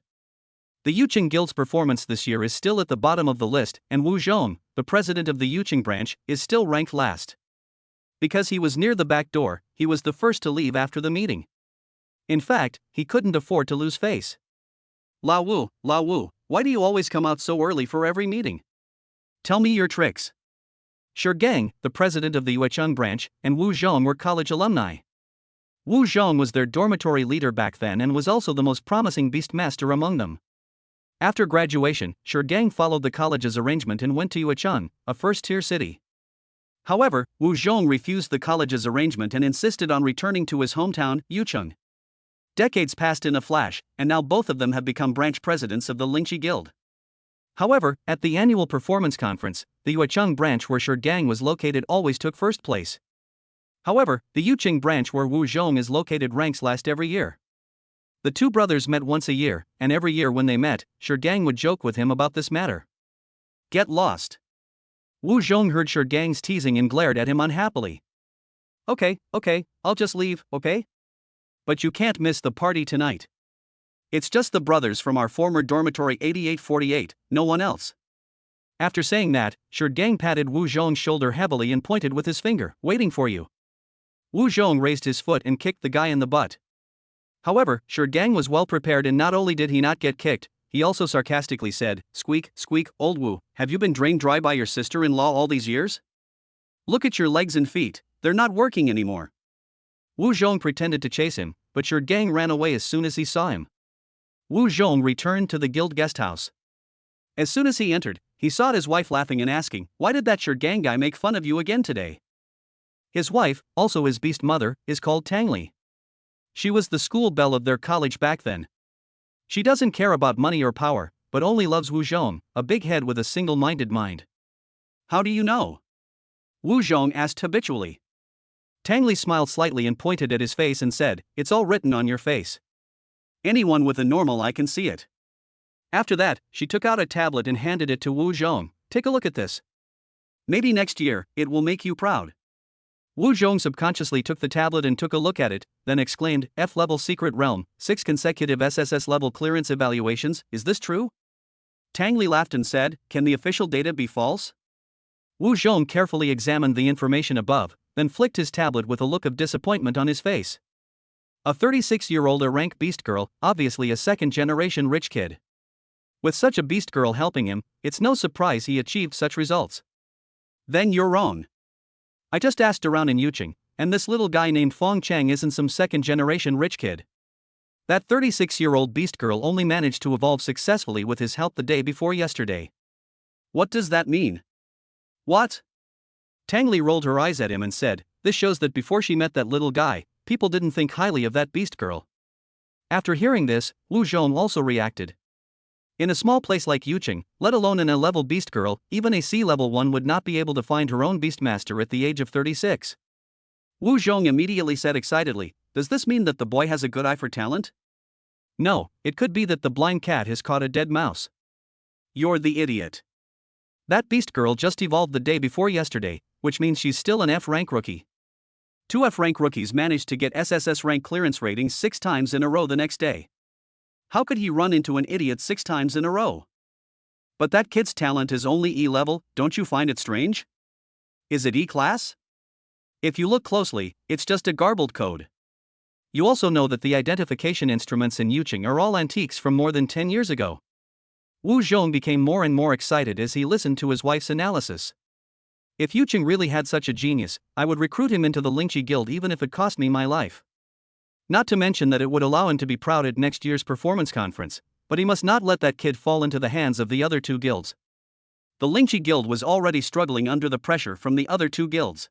The Yunxi Guild's performance this year is still at the bottom of the list, and Wu Zhong, the president of the Yunxi branch, is still ranked last. Because he was near the back door, he was the first to leave after the meeting. In fact, he couldn't afford to lose face. La Wu, why do you always come out so early for every meeting? Tell me your tricks. Shanding, the president of the Yunxi branch, and Wu Zhong were college alumni. Wu Zhong was their dormitory leader back then and was also the most promising beast master among them. After graduation, Shanding followed the college's arrangement and went to Yunxi, a first-tier city. However, Wu Zhong refused the college's arrangement and insisted on returning to his hometown, Yunxi. Decades passed in a flash, and now both of them have become branch presidents of the Yunxi Guild. However, at the annual performance conference, the Yunxi branch where Shanding was located always took first place. However, the Yunxi branch where Wu Zhong is located ranks last every year. The 2 brothers met once a year, and every year when they met, Shanding would joke with him about this matter. Get lost. Wu Zhong heard Shanding's teasing and glared at him unhappily. Okay, I'll just leave, okay? But you can't miss the party tonight. It's just the brothers from our former dormitory 8848, no one else. After saying that, Shanding patted Wu Zhong's shoulder heavily and pointed with his finger, waiting for you. Wu Zhong raised his foot and kicked the guy in the butt. However, Shanding was well prepared, and not only did he not get kicked, he also sarcastically said, "Squeak, squeak, old Wu, have you been drained dry by your sister-in-law all these years? Look at your legs and feet, they're not working anymore." Wu Zhong pretended to chase him, but Shanding ran away as soon as he saw him. Wu Zhong returned to the guild guest house. As soon as he entered, he saw his wife laughing and asking, "Why did that Shanding guy make fun of you again today?" His wife, also his beast mother, is called Tangli. She was the school belle of their college back then. She doesn't care about money or power, but only loves Wu Zhong, a big head with a single-minded mind. How do you know? Wu Zhong asked habitually. Tang Li smiled slightly and pointed at his face and said, "It's all written on your face. Anyone with a normal eye can see it." After that, she took out a tablet and handed it to Wu Zhong. "Take a look at this. Maybe next year, it will make you proud." Wu Zhong subconsciously took the tablet and took a look at it, then exclaimed, "F-level secret realm, 6 consecutive SSS level clearance evaluations, is this true?" Tang Li laughed and said, "Can the official data be false?" Wu Zhong carefully examined the information above, then flicked his tablet with a look of disappointment on his face. A 36-year-old A-rank beast girl, obviously a second-generation rich kid. With such a beast girl helping him, it's no surprise he achieved such results. Then you're wrong. I just asked around in Yuching, and this little guy named Fong Cheng isn't some second-generation rich kid. That 36-year-old beast girl only managed to evolve successfully with his help the day before yesterday. What does that mean? What? Tang Li rolled her eyes at him and said, "This shows that before she met that little guy, people didn't think highly of that beast girl." After hearing this, Wu Zhong also reacted. In a small place like Yuching, let alone an A-level beast girl, even a C-level one would not be able to find her own beastmaster at the age of 36. Wu Zhong immediately said excitedly, "Does this mean that the boy has a good eye for talent?" "No, it could be that the blind cat has caught a dead mouse." "You're the idiot. That beast girl just evolved the day before yesterday, which means she's still an F-rank rookie. 2 F-rank rookies managed to get SSS rank clearance ratings 6 times in a row the next day. How could he run into an idiot 6 times in a row? But that kid's talent is only E-level, don't you find it strange? Is it E-class? If you look closely, it's just a garbled code. You also know that the identification instruments in Yuching are all antiques from more than 10 years ago." Wu Zhong became more and more excited as he listened to his wife's analysis. "If Yuching really had such a genius, I would recruit him into the Yunxi guild even if it cost me my life. Not to mention that it would allow him to be proud at next year's performance conference, but he must not let that kid fall into the hands of the other 2 guilds." The Yunxi guild was already struggling under the pressure from the other 2 guilds.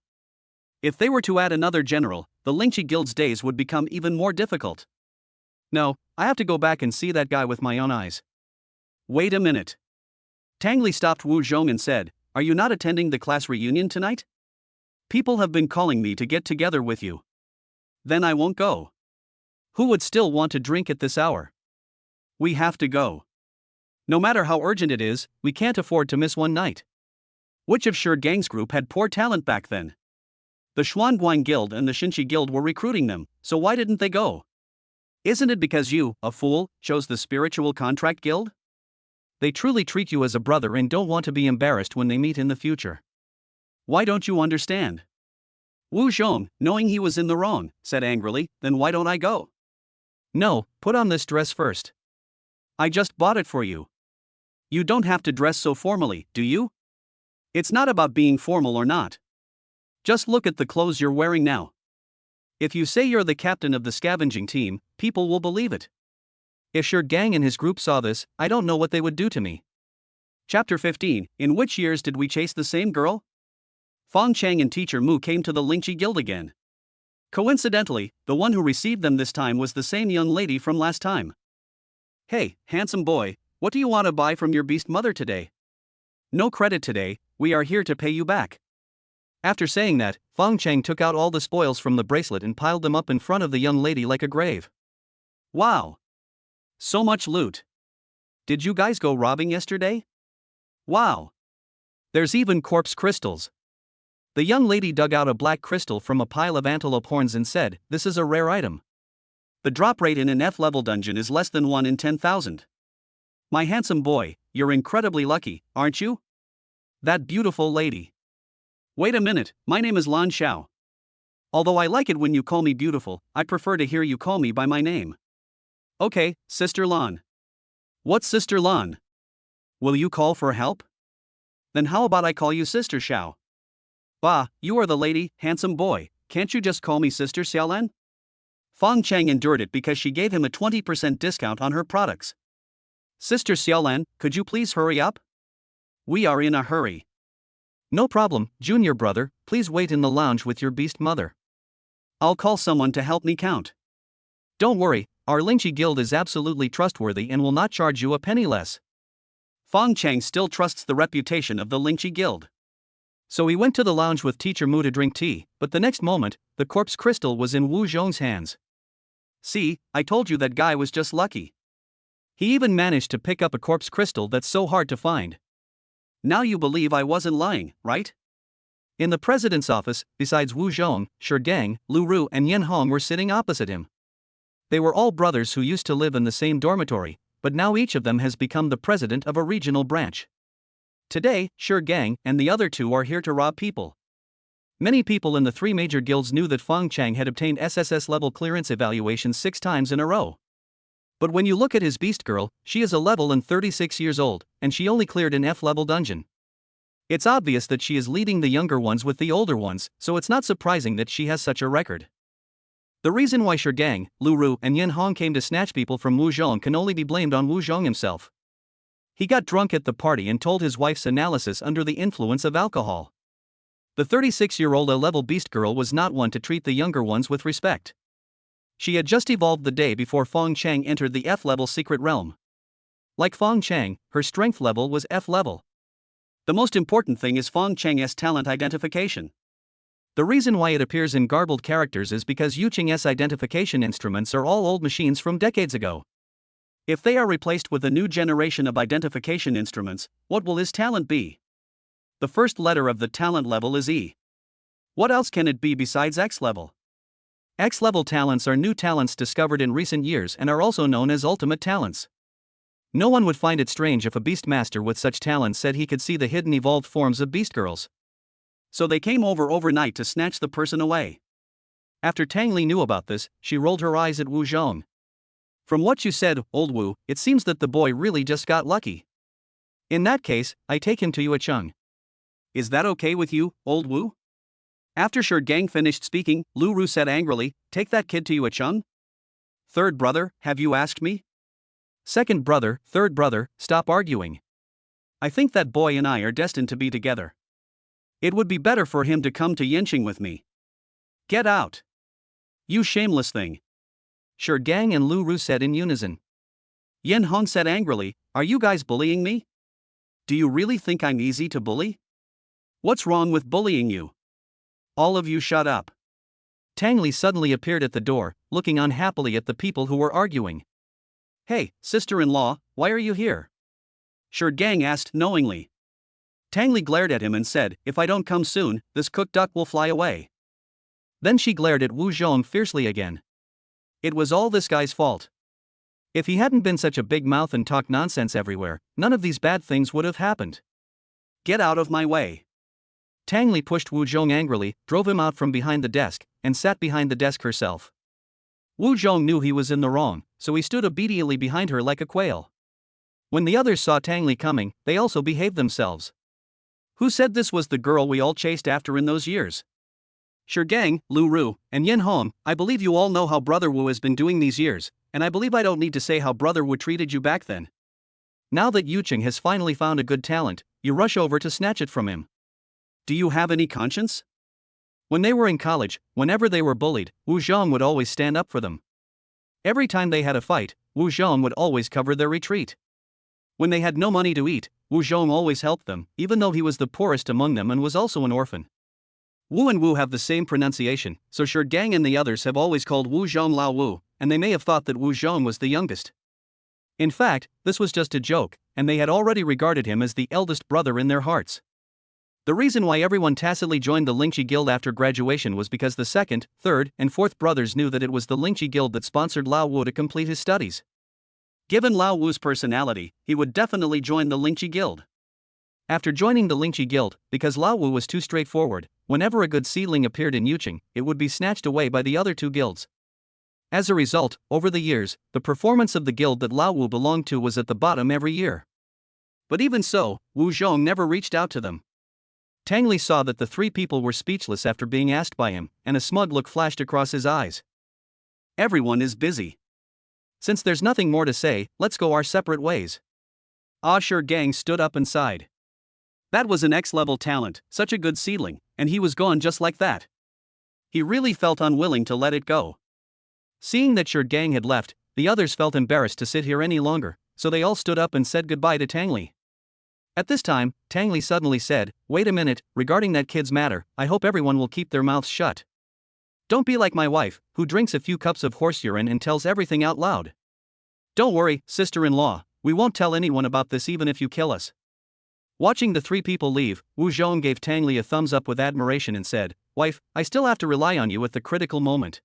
If they were to add another general, the Yunxi guild's days would become even more difficult. "No, I have to go back and see that guy with my own eyes." "Wait a minute." Tang Li stopped Wu Zhong and said, "Are you not attending the class reunion tonight? People have been calling me to get together with you." "Then I won't go. Who would still want to drink at this hour? We have to go. No matter how urgent it is, we can't afford to miss one night." Which of Shi Gang's group had poor talent back then? The Xuanguang Guild and the Shinchi Guild were recruiting them, so why didn't they go? Isn't it because you, a fool, chose the Spiritual Contract Guild? They truly treat you as a brother and don't want to be embarrassed when they meet in the future. Why don't you understand? Wu Zhong, knowing he was in the wrong, said angrily, "Then why don't I go?" "No, put on this dress first. I just bought it for you. You don't have to dress so formally, do you? It's not about being formal or not. Just look at the clothes you're wearing now. If you say you're the captain of the scavenging team, people will believe it. If Shi Gang and his group saw this, I don't know what they would do to me." Chapter 15. In which years did we chase the same girl? Fong Cheng and Teacher Mu came to the Yunxi Guild again. Coincidentally, the one who received them this time was the same young lady from last time. "Hey, handsome boy, what do you want to buy from your beast mother today? No credit today, we are here to pay you back." After saying that, Fong Cheng took out all the spoils from the bracelet and piled them up in front of the young lady like a grave. "Wow! So much loot. Did you guys go robbing yesterday? Wow! There's even corpse crystals." The young lady dug out a black crystal from a pile of antelope horns and said, "This is a rare item. The drop rate in an F-level dungeon is less than 1 in 10,000. My handsome boy, you're incredibly lucky, aren't you? That beautiful lady. Wait a minute, my name is Lan Xiao. Although I like it when you call me beautiful, I prefer to hear you call me by my name." "Okay, Sister Lan." "What's Sister Lan? Will you call for help? Then how about I call you Sister Xiao?" "Bah, you are the lady, handsome boy, can't you just call me Sister Xiaolan?" Fong Cheng endured it because she gave him a 20% discount on her products. "Sister Xiaolan, could you please hurry up? We are in a hurry." "No problem, junior brother, please wait in the lounge with your beast mother. I'll call someone to help me count. Don't worry, our Yunxi Guild is absolutely trustworthy and will not charge you a penny less." Fong Cheng still trusts the reputation of the Yunxi Guild. So he went to the lounge with Teacher Mu to drink tea, but the next moment, the corpse crystal was in Wu Zhong's hands. See, I told you that guy was just lucky. He even managed to pick up a corpse crystal that's so hard to find. Now you believe I wasn't lying, right? In the president's office, besides Wu Zhong, Shanding, Lu Ru and Yen Hong were sitting opposite him. They were all brothers who used to live in the same dormitory, but now each of them has become the president of a regional branch. Today, Gang and the other two are here to rob people. Many people in the three major guilds knew that Fang Cheng had obtained SSS level clearance evaluations 6 times in a row. But when you look at his beast girl, she is a level and 36 years old, and she only cleared an F level dungeon. It's obvious that she is leading the younger ones with the older ones, so it's not surprising that she has such a record. The reason why Gang, Lu Ru and Yen Hong came to snatch people from Wu Zhong can only be blamed on Wu Zhong himself. He got drunk at the party and told his wife's analysis under the influence of alcohol. The 36-year-old A-level beast girl was not one to treat the younger ones with respect. She had just evolved the day before Fong Cheng entered the F-level secret realm. Like Fong Cheng, her strength level was F-level. The most important thing is Fong Cheng's talent identification. The reason why it appears in garbled characters is because Yuqing's identification instruments are all old machines from decades ago. If they are replaced with a new generation of identification instruments, what will his talent be? The first letter of the talent level is E. What else can it be besides X level? X level talents are new talents discovered in recent years and are also known as ultimate talents. No one would find it strange if a beast master with such talents said he could see the hidden evolved forms of beast girls. So they came over overnight to snatch the person away. After Tang Li knew about this, she rolled her eyes at Wu Zhong. From what you said, old Wu, it seems that the boy really just got lucky. In that case, I take him to Yuecheng. Is that okay with you, old Wu? After Gang finished speaking, Lu Ru said angrily, take that kid to Yuecheng? Third brother, have you asked me? Second brother, third brother, stop arguing. I think that boy and I are destined to be together. It would be better for him to come to Yunxi with me. Get out! You shameless thing! Gang and Lu Ru said in unison. Yen Hong said angrily, are you guys bullying me? Do you really think I'm easy to bully? What's wrong with bullying you? All of you shut up. Tang Li suddenly appeared at the door, looking unhappily at the people who were arguing. Hey, sister-in-law, why are you here? Gang asked knowingly. Tang Li glared at him and said, if I don't come soon, this cooked duck will fly away. Then she glared at Wu Zhong fiercely again. It was all this guy's fault. If he hadn't been such a big mouth and talked nonsense everywhere, none of these bad things would have happened. Get out of my way. Tang Li pushed Wu Zhong angrily, drove him out from behind the desk, and sat behind the desk herself. Wu Zhong knew he was in the wrong, so he stood obediently behind her like a quail. When the others saw Tang Li coming, they also behaved themselves. Who said this was the girl we all chased after in those years? Gang, Lu Ru, and Yen Hong, I believe you all know how Brother Wu has been doing these years, and I believe I don't need to say how Brother Wu treated you back then. Now that Yuqing has finally found a good talent, you rush over to snatch it from him. Do you have any conscience? When they were in college, whenever they were bullied, Wu Zhong would always stand up for them. Every time they had a fight, Wu Zhong would always cover their retreat. When they had no money to eat, Wu Zhong always helped them, even though he was the poorest among them and was also an orphan. Wu and Wu have the same pronunciation, so Gang and the others have always called Wu Zhong Lao Wu, and they may have thought that Wu Zhong was the youngest. In fact, this was just a joke, and they had already regarded him as the eldest brother in their hearts. The reason why everyone tacitly joined the Yunxi Guild after graduation was because the second, third, and fourth brothers knew that it was the Yunxi Guild that sponsored Lao Wu to complete his studies. Given Lao Wu's personality, he would definitely join the Yunxi Guild. After joining the Yunxi Guild, because Lao Wu was too straightforward, whenever a good seedling appeared in Yuqing, it would be snatched away by the other two guilds. As a result, over the years, the performance of the guild that Lao Wu belonged to was at the bottom every year. But even so, Wu Zhong never reached out to them. Tang Li saw that the three people were speechless after being asked by him, and a smug look flashed across his eyes. Everyone is busy. Since there's nothing more to say, let's go our separate ways. Gang stood up and sighed. That was an X-level talent, such a good seedling, and he was gone just like that. He really felt unwilling to let it go. Seeing that Gang had left, the others felt embarrassed to sit here any longer, so they all stood up and said goodbye to Tang Li. At this time, Tang Li suddenly said, "Wait a minute, regarding that kid's matter, I hope everyone will keep their mouths shut. Don't be like my wife, who drinks a few cups of horse urine and tells everything out loud. Don't worry, sister-in-law, we won't tell anyone about this even if you kill us." Watching the three people leave, Wu Zhong gave Tang Li a thumbs up with admiration and said, "Wife, I still have to rely on you at the critical moment.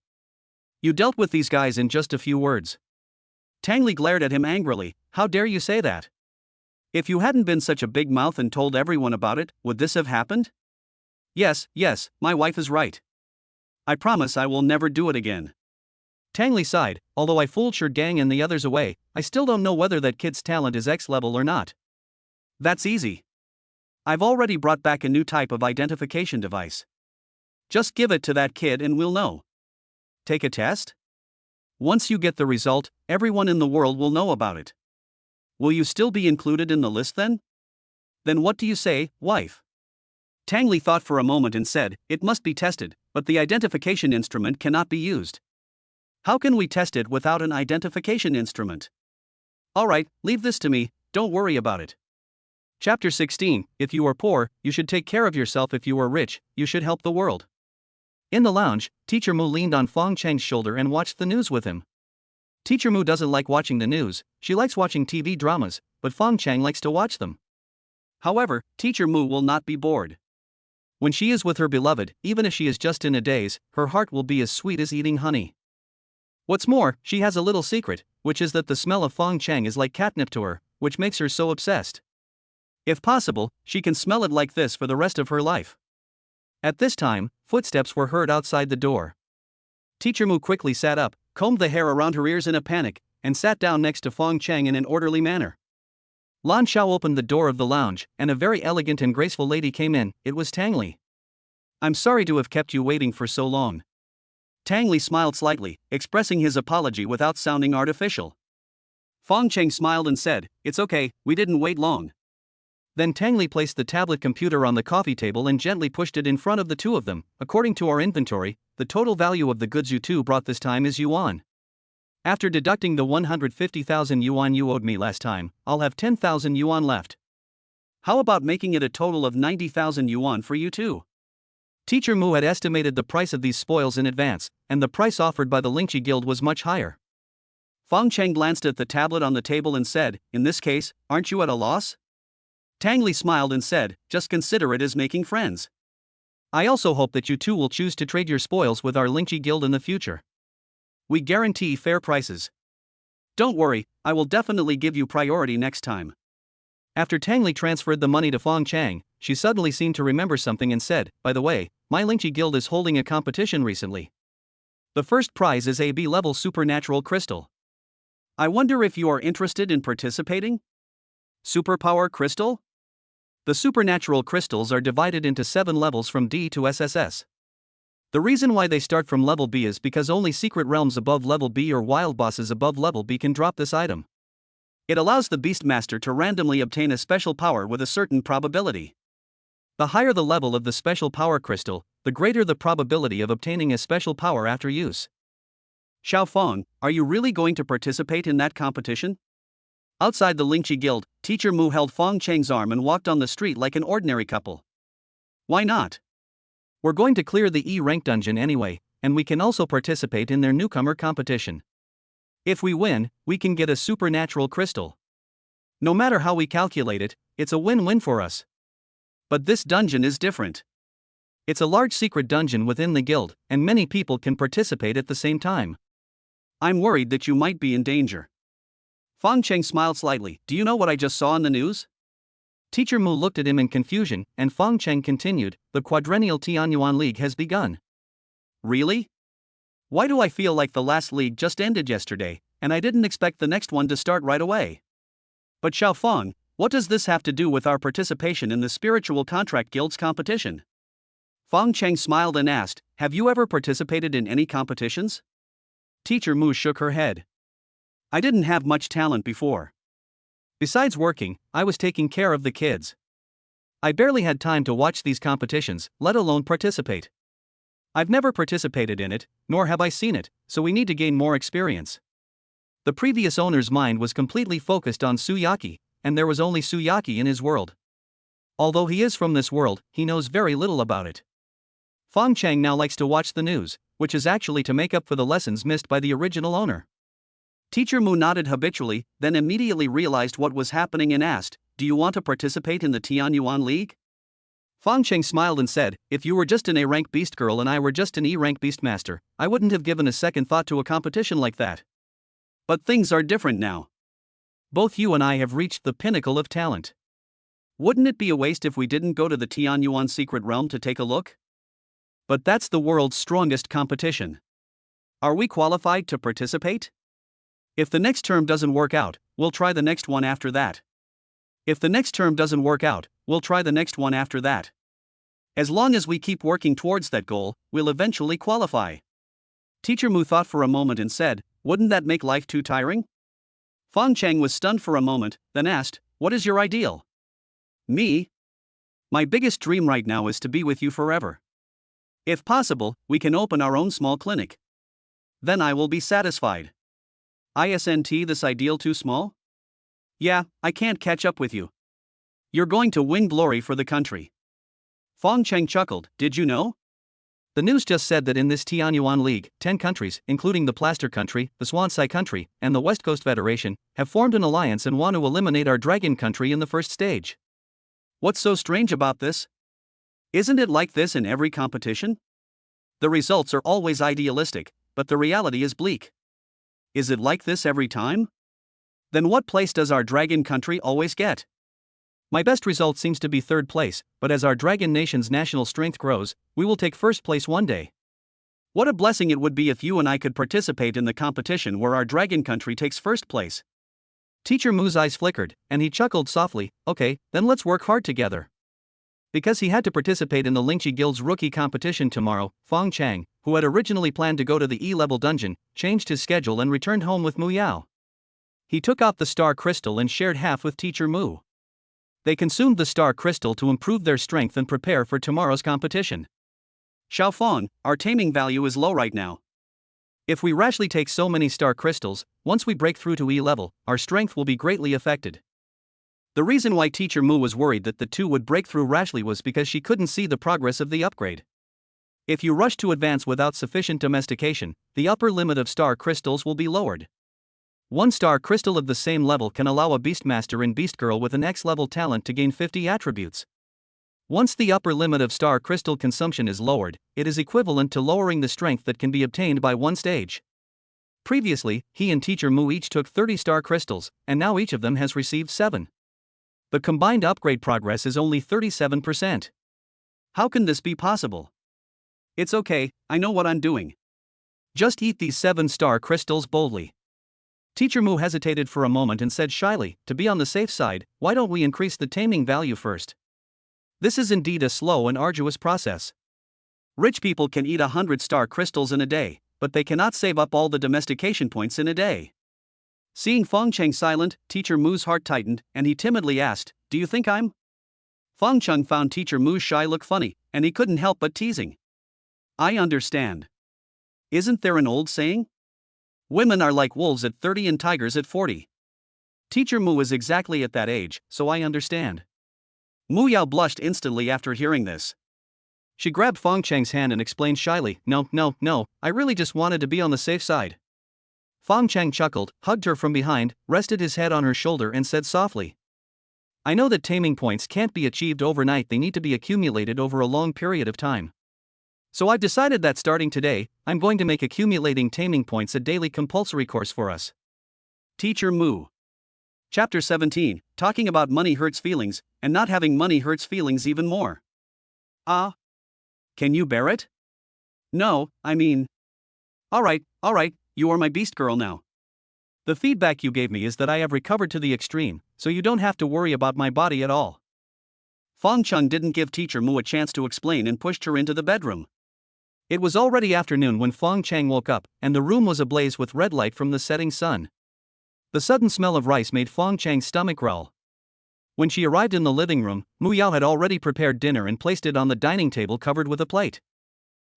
You dealt with these guys in just a few words." Tang Li glared at him angrily, "How dare you say that? If you hadn't been such a big mouth and told everyone about it, would this have happened?" Yes, my wife is right. I promise I will never do it again." Tang Li sighed, "Although I fooled Gang and the others away, I still don't know whether that kid's talent is X level or not." "That's easy. I've already brought back a new type of identification device. Just give it to that kid and we'll know." "Take a test? Once you get the result, everyone in the world will know about it. Will you still be included in the list then? Then what do you say, wife?" Tang Li thought for a moment and said, "It must be tested, but the identification instrument cannot be used." "How can we test it without an identification instrument?" "Alright, leave this to me, don't worry about it." Chapter 16, If you are poor, you should take care of yourself. If you are rich, you should help the world. In the lounge, Teacher Mu leaned on Fong Cheng's shoulder and watched the news with him. Teacher Mu doesn't like watching the news, she likes watching TV dramas, but Fong Cheng likes to watch them. However, Teacher Mu will not be bored. When she is with her beloved, even if she is just in a daze, her heart will be as sweet as eating honey. What's more, she has a little secret, which is that the smell of Fong Cheng is like catnip to her, which makes her so obsessed. If possible, she can smell it like this for the rest of her life. At this time, footsteps were heard outside the door. Teacher Mu quickly sat up, combed the hair around her ears in a panic, and sat down next to Fong Cheng in an orderly manner. Lan Xiao opened the door of the lounge, and a very elegant and graceful lady came in. It was Tang Li. "I'm sorry to have kept you waiting for so long." Tang Li smiled slightly, expressing his apology without sounding artificial. Fong Cheng smiled and said, "It's okay, we didn't wait long." Then Tang Li placed the tablet computer on the coffee table and gently pushed it in front of the two of them. "According to our inventory, the total value of the goods you two brought this time is yuan. After deducting the 150,000 yuan you owed me last time, I'll have 10,000 yuan left. How about making it a total of 90,000 yuan for you two?" Teacher Mu had estimated the price of these spoils in advance, and the price offered by the Yunxi Guild was much higher. Fong Cheng glanced at the tablet on the table and said, "In this case, aren't you at a loss?" Tang Li smiled and said, "Just consider it as making friends. I also hope that you two will choose to trade your spoils with our Yunxi Guild in the future. We guarantee fair prices. Don't worry, I will definitely give you priority next time." After Tang Li transferred the money to Fong Cheng, she suddenly seemed to remember something and said, "By the way, my Yunxi Guild is holding a competition recently. The first prize is a B-level supernatural crystal. I wonder if you are interested in participating?" Superpower crystal? The supernatural crystals are divided into 7 levels from D to SSS. The reason why they start from level B is because only secret realms above level B or wild bosses above level B can drop this item. It allows the Beast Master to randomly obtain a special power with a certain probability. The higher the level of the special power crystal, the greater the probability of obtaining a special power after use. Xiao Fong, are you really going to participate in that competition? Outside the Yunxi Guild, Teacher Mu held Fong Cheng's arm and walked on the street like an ordinary couple. Why not? We're going to clear the E-rank dungeon anyway, and we can also participate in their newcomer competition. If we win, we can get a supernatural crystal. No matter how we calculate it, it's a win-win for us. But this dungeon is different. It's a large secret dungeon within the guild, and many people can participate at the same time. I'm worried that you might be in danger. Fong Cheng smiled slightly. Do you know what I just saw in the news? Teacher Mu looked at him in confusion, and Fong Cheng continued, "The quadrennial Tianyuan League has begun." Really? Why do I feel like the last league just ended yesterday, and I didn't expect the next one to start right away? But Xiao Fong, what does this have to do with our participation in the Spiritual Contract Guild's competition? Fong Cheng smiled and asked, "Have you ever participated in any competitions?" Teacher Mu shook her head. "I didn't have much talent before. Besides working, I was taking care of the kids. I barely had time to watch these competitions, let alone participate. I've never participated in it, nor have I seen it, so we need to gain more experience." The previous owner's mind was completely focused on Su Yaqi, and there was only Su Yaqi in his world. Although he is from this world, he knows very little about it. Fong Cheng now likes to watch the news, which is actually to make up for the lessons missed by the original owner. Teacher Mu nodded habitually, then immediately realized what was happening and asked, "Do you want to participate in the Tianyuan League?" Fong Cheng smiled and said, "If you were just an A-rank beast girl and I were just an E-rank beast master, I wouldn't have given a second thought to a competition like that. But things are different now. Both you and I have reached the pinnacle of talent. Wouldn't it be a waste if we didn't go to the Tianyuan secret realm to take a look? But that's the world's strongest competition. Are we qualified to participate? If the next term doesn't work out, we'll try the next one after that. If the next term doesn't work out, we'll try the next one after that. As long as we keep working towards that goal, we'll eventually qualify." Teacher Mu thought for a moment and said, "Wouldn't that make life too tiring?" Fong Cheng was stunned for a moment, then asked, "What is your ideal?" "Me? My biggest dream right now is to be with you forever. If possible, we can open our own small clinic. Then I will be satisfied. Isn't this ideal too small? Yeah, I can't catch up with you. You're going to win glory for the country." Fong Cheng chuckled, "Did you know? The news just said that in this Tianyuan League, 10 countries, including the Plaster Country, the Swansea Country, and the West Coast Federation, have formed an alliance and want to eliminate our Dragon Country in the first stage. What's so strange about this? Isn't it like this in every competition? The results are always idealistic, but the reality is bleak. Is it like this every time? Then what place does our Dragon Country always get? My best result seems to be third place, but as our Dragon Nation's national strength grows, we will take first place one day. What a blessing it would be if you and I could participate in the competition where our Dragon Country takes first place." Teacher Mu's eyes flickered, and he chuckled softly, "Okay, then let's work hard together." Because he had to participate in the Yunxi Guild's rookie competition tomorrow, Fong Cheng, who had originally planned to go to the E-level dungeon, changed his schedule and returned home with Mu Yao. He took out the star crystal and shared half with Teacher Mu. They consumed the star crystal to improve their strength and prepare for tomorrow's competition. "Xiaofeng, our taming value is low right now. If we rashly take so many star crystals, once we break through to E level, our strength will be greatly affected." The reason why Teacher Mu was worried that the two would break through rashly was because she couldn't see the progress of the upgrade. If you rush to advance without sufficient domestication, the upper limit of star crystals will be lowered. One star crystal of the same level can allow a Beastmaster and Beast Girl with an X-level talent to gain 50 attributes. Once the upper limit of star crystal consumption is lowered, it is equivalent to lowering the strength that can be obtained by one stage. Previously, he and Teacher Mu each took 30 star crystals, and now each of them has received 7. The combined upgrade progress is only 37%. How can this be possible? It's okay, I know what I'm doing. Just eat these 7 star crystals boldly. Teacher Mu hesitated for a moment and said shyly, "To be on the safe side, why don't we increase the taming value first?" This is indeed a slow and arduous process. Rich people can eat 100 star crystals in a day, but they cannot save up all the domestication points in a day. Seeing Fong Cheng silent, Teacher Mu's heart tightened, and he timidly asked, "Do you think I'm?" Fong Cheng found Teacher Mu's shy look funny, and he couldn't help but teasing. "I understand. Isn't there an old saying? Women are like wolves at 30 and tigers at 40. Teacher Mu is exactly at that age, so I understand." Mu Yao blushed instantly after hearing this. She grabbed Fong Cheng's hand and explained shyly, No, I really just wanted to be on the safe side." Fong Cheng chuckled, hugged her from behind, rested his head on her shoulder and said softly, "I know that taming points can't be achieved overnight, they need to be accumulated over a long period of time. So I've decided that starting today, I'm going to make accumulating taming points a daily compulsory course for us." Teacher Mu. Chapter 17, talking about money hurts feelings, and not having money hurts feelings even more. Ah? Can you bear it? No, I mean. Alright, you are my beast girl now. The feedback you gave me is that I have recovered to the extreme, so you don't have to worry about my body at all. Fong Cheng didn't give Teacher Mu a chance to explain and pushed her into the bedroom. It was already afternoon when Fong Cheng woke up, and the room was ablaze with red light from the setting sun. The sudden smell of rice made Fong Cheng's stomach growl. When she arrived in the living room, Mu Yao had already prepared dinner and placed it on the dining table covered with a plate.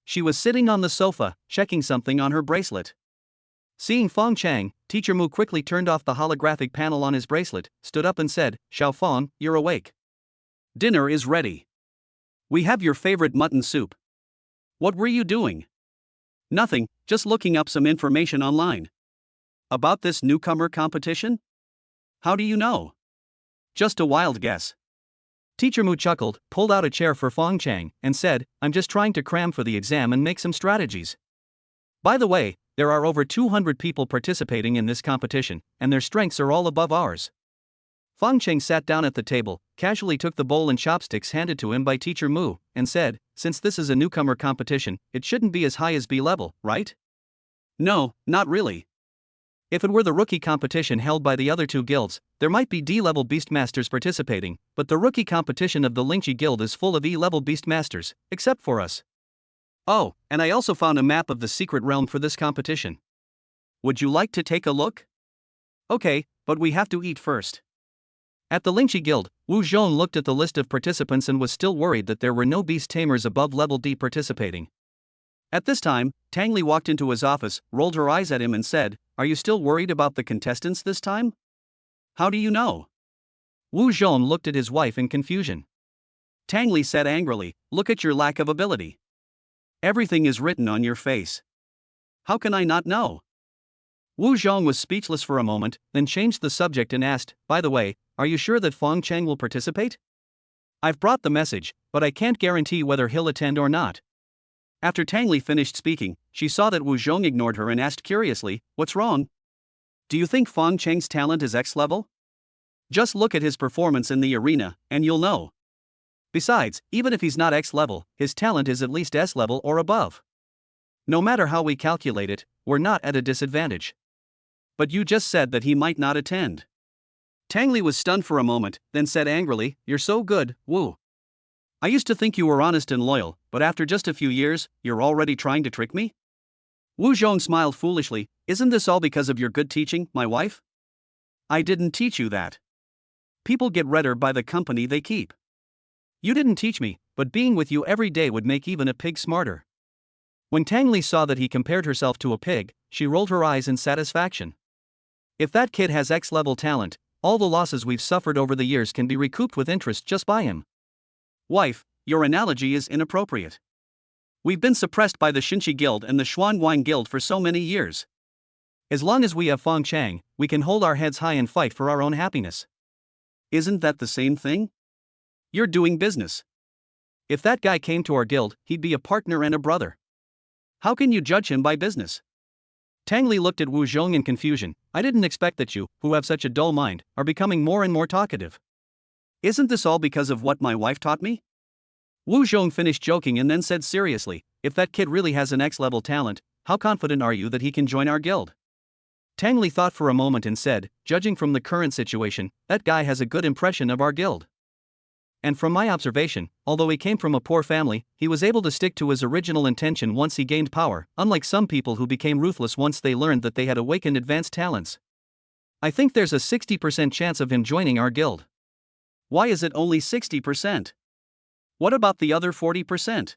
She was sitting on the sofa, checking something on her bracelet. Seeing Fong Cheng, Teacher Mu quickly turned off the holographic panel on his bracelet, stood up and said, "Xiaofeng, you're awake. Dinner is ready. We have your favorite mutton soup. What were you doing? Nothing, just looking up some information online. About this newcomer competition? How do you know? Just a wild guess. Teacher Mu chuckled, pulled out a chair for Fong Cheng, and said, I'm just trying to cram for the exam and make some strategies. By the way, there are over 200 people participating in this competition, and their strengths are all above ours. Fong Cheng sat down at the table, casually took the bowl and chopsticks handed to him by Teacher Mu, and said, since this is a newcomer competition, it shouldn't be as high as B level, right? No, not really. If it were the rookie competition held by the other two guilds, there might be D-level beastmasters participating, but the rookie competition of the Yunxi guild is full of E-level beastmasters, except for us. Oh, and I also found a map of the secret realm for this competition. Would you like to take a look? Okay, but we have to eat first. At the Yunxi guild, Wu Zhong looked at the list of participants and was still worried that there were no beast tamers above level D participating. At this time, Tang Li walked into his office, rolled her eyes at him and said, Are you still worried about the contestants this time? How do you know? Wu Zhong looked at his wife in confusion. Tang Li said angrily, Look at your lack of ability. Everything is written on your face. How can I not know? Wu Zhong was speechless for a moment, then changed the subject and asked, By the way, are you sure that Fong Cheng will participate? I've brought the message, but I can't guarantee whether he'll attend or not. After Tang Li finished speaking, she saw that Wu Zhong ignored her and asked curiously, What's wrong? Do you think Fong Cheng's talent is X level? Just look at his performance in the arena, and you'll know. Besides, even if he's not X level, his talent is at least S level or above. No matter how we calculate it, we're not at a disadvantage. But you just said that he might not attend. Tang Li was stunned for a moment, then said angrily, You're so good, Wu. I used to think you were honest and loyal, but after just a few years, you're already trying to trick me? Wu Zhong smiled foolishly, Isn't this all because of your good teaching, my wife? I didn't teach you that. People get redder by the company they keep. You didn't teach me, but being with you every day would make even a pig smarter. When Tang Li saw that he compared herself to a pig, she rolled her eyes in satisfaction. If that kid has X-level talent, all the losses we've suffered over the years can be recouped with interest just by him. Wife, your analogy is inappropriate. We've been suppressed by the Yunxi Guild and the Xuanwang Guild for so many years. As long as we have Fong Cheng, we can hold our heads high and fight for our own happiness. Isn't that the same thing? You're doing business. If that guy came to our guild, he'd be a partner and a brother. How can you judge him by business? Tang Li looked at Wu Zhong in confusion. I didn't expect that you, who have such a dull mind, are becoming more and more talkative. Isn't this all because of what my wife taught me? Wu Zhong finished joking and then said seriously, If that kid really has an X-level talent, how confident are you that he can join our guild? Tang Li thought for a moment and said, Judging from the current situation, that guy has a good impression of our guild. And from my observation, although he came from a poor family, he was able to stick to his original intention once he gained power, unlike some people who became ruthless once they learned that they had awakened advanced talents. I think there's a 60% chance of him joining our guild. Why is it only 60%? What about the other 40%?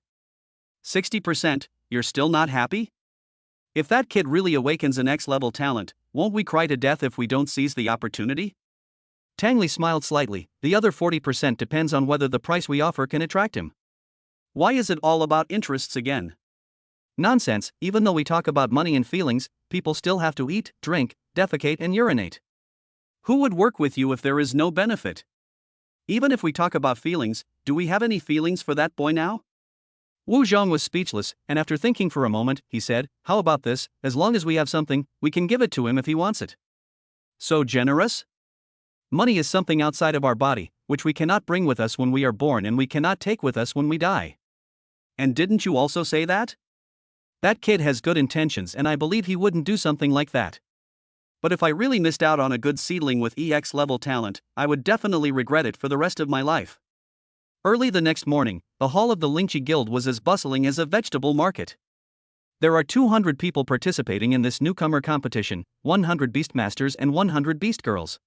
60%, you're still not happy? If that kid really awakens an X-level talent, won't we cry to death if we don't seize the opportunity? Tang Li smiled slightly, the other 40% depends on whether the price we offer can attract him. Why is it all about interests again? Nonsense, even though we talk about money and feelings, people still have to eat, drink, defecate and urinate. Who would work with you if there is no benefit? Even if we talk about feelings, do we have any feelings for that boy now? Wu Zhong was speechless, and after thinking for a moment, he said, How about this, as long as we have something, we can give it to him if he wants it. So generous? Money is something outside of our body, which we cannot bring with us when we are born and we cannot take with us when we die. And didn't you also say that? That kid has good intentions and I believe he wouldn't do something like that. But if I really missed out on a good seedling with EX level talent, I would definitely regret it for the rest of my life. Early the next morning, the hall of the Yunxi Guild was as bustling as a vegetable market. There are 200 people participating in this newcomer competition, 100 beastmasters and 100 beast girls.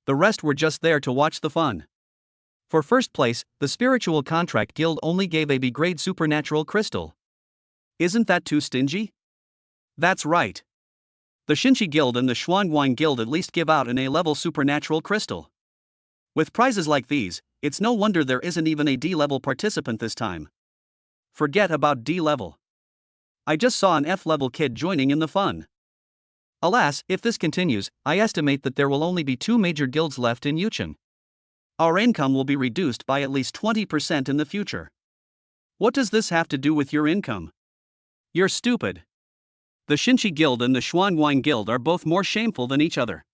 The rest were just there to watch the fun. For first place, the Spiritual Contract Guild only gave a B-grade supernatural crystal. Isn't that too stingy? That's right. The Yunxi Guild and the Xuanwang Guild at least give out an A-level supernatural crystal. With prizes like these, It's no wonder there isn't even a D-level participant this time. Forget about D-level. I just saw an F-level kid joining in the fun. Alas, if this continues, I estimate that there will only be 2 major guilds left in Yuchen. Our income will be reduced by at least 20% in the future. What does this have to do with your income? You're stupid. The Xinchi Guild and the Xuanwang Guild are both more shameful than each other.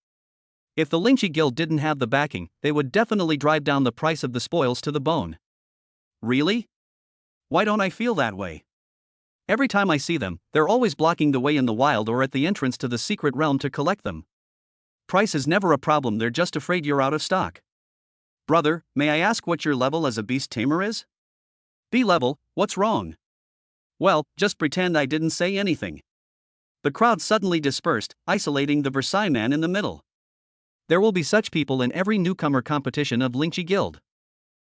If the Lingxi Guild didn't have the backing, they would definitely drive down the price of the spoils to the bone. Really? Why don't I feel that way? Every time I see them, they're always blocking the way in the wild or at the entrance to the secret realm to collect them. Price is never a problem, they're just afraid you're out of stock. Brother, may I ask what your level as a beast tamer is? B level, what's wrong? Well, just pretend I didn't say anything. The crowd suddenly dispersed, isolating the Versailles man in the middle. There will be such people in every newcomer competition of Lingxi Guild.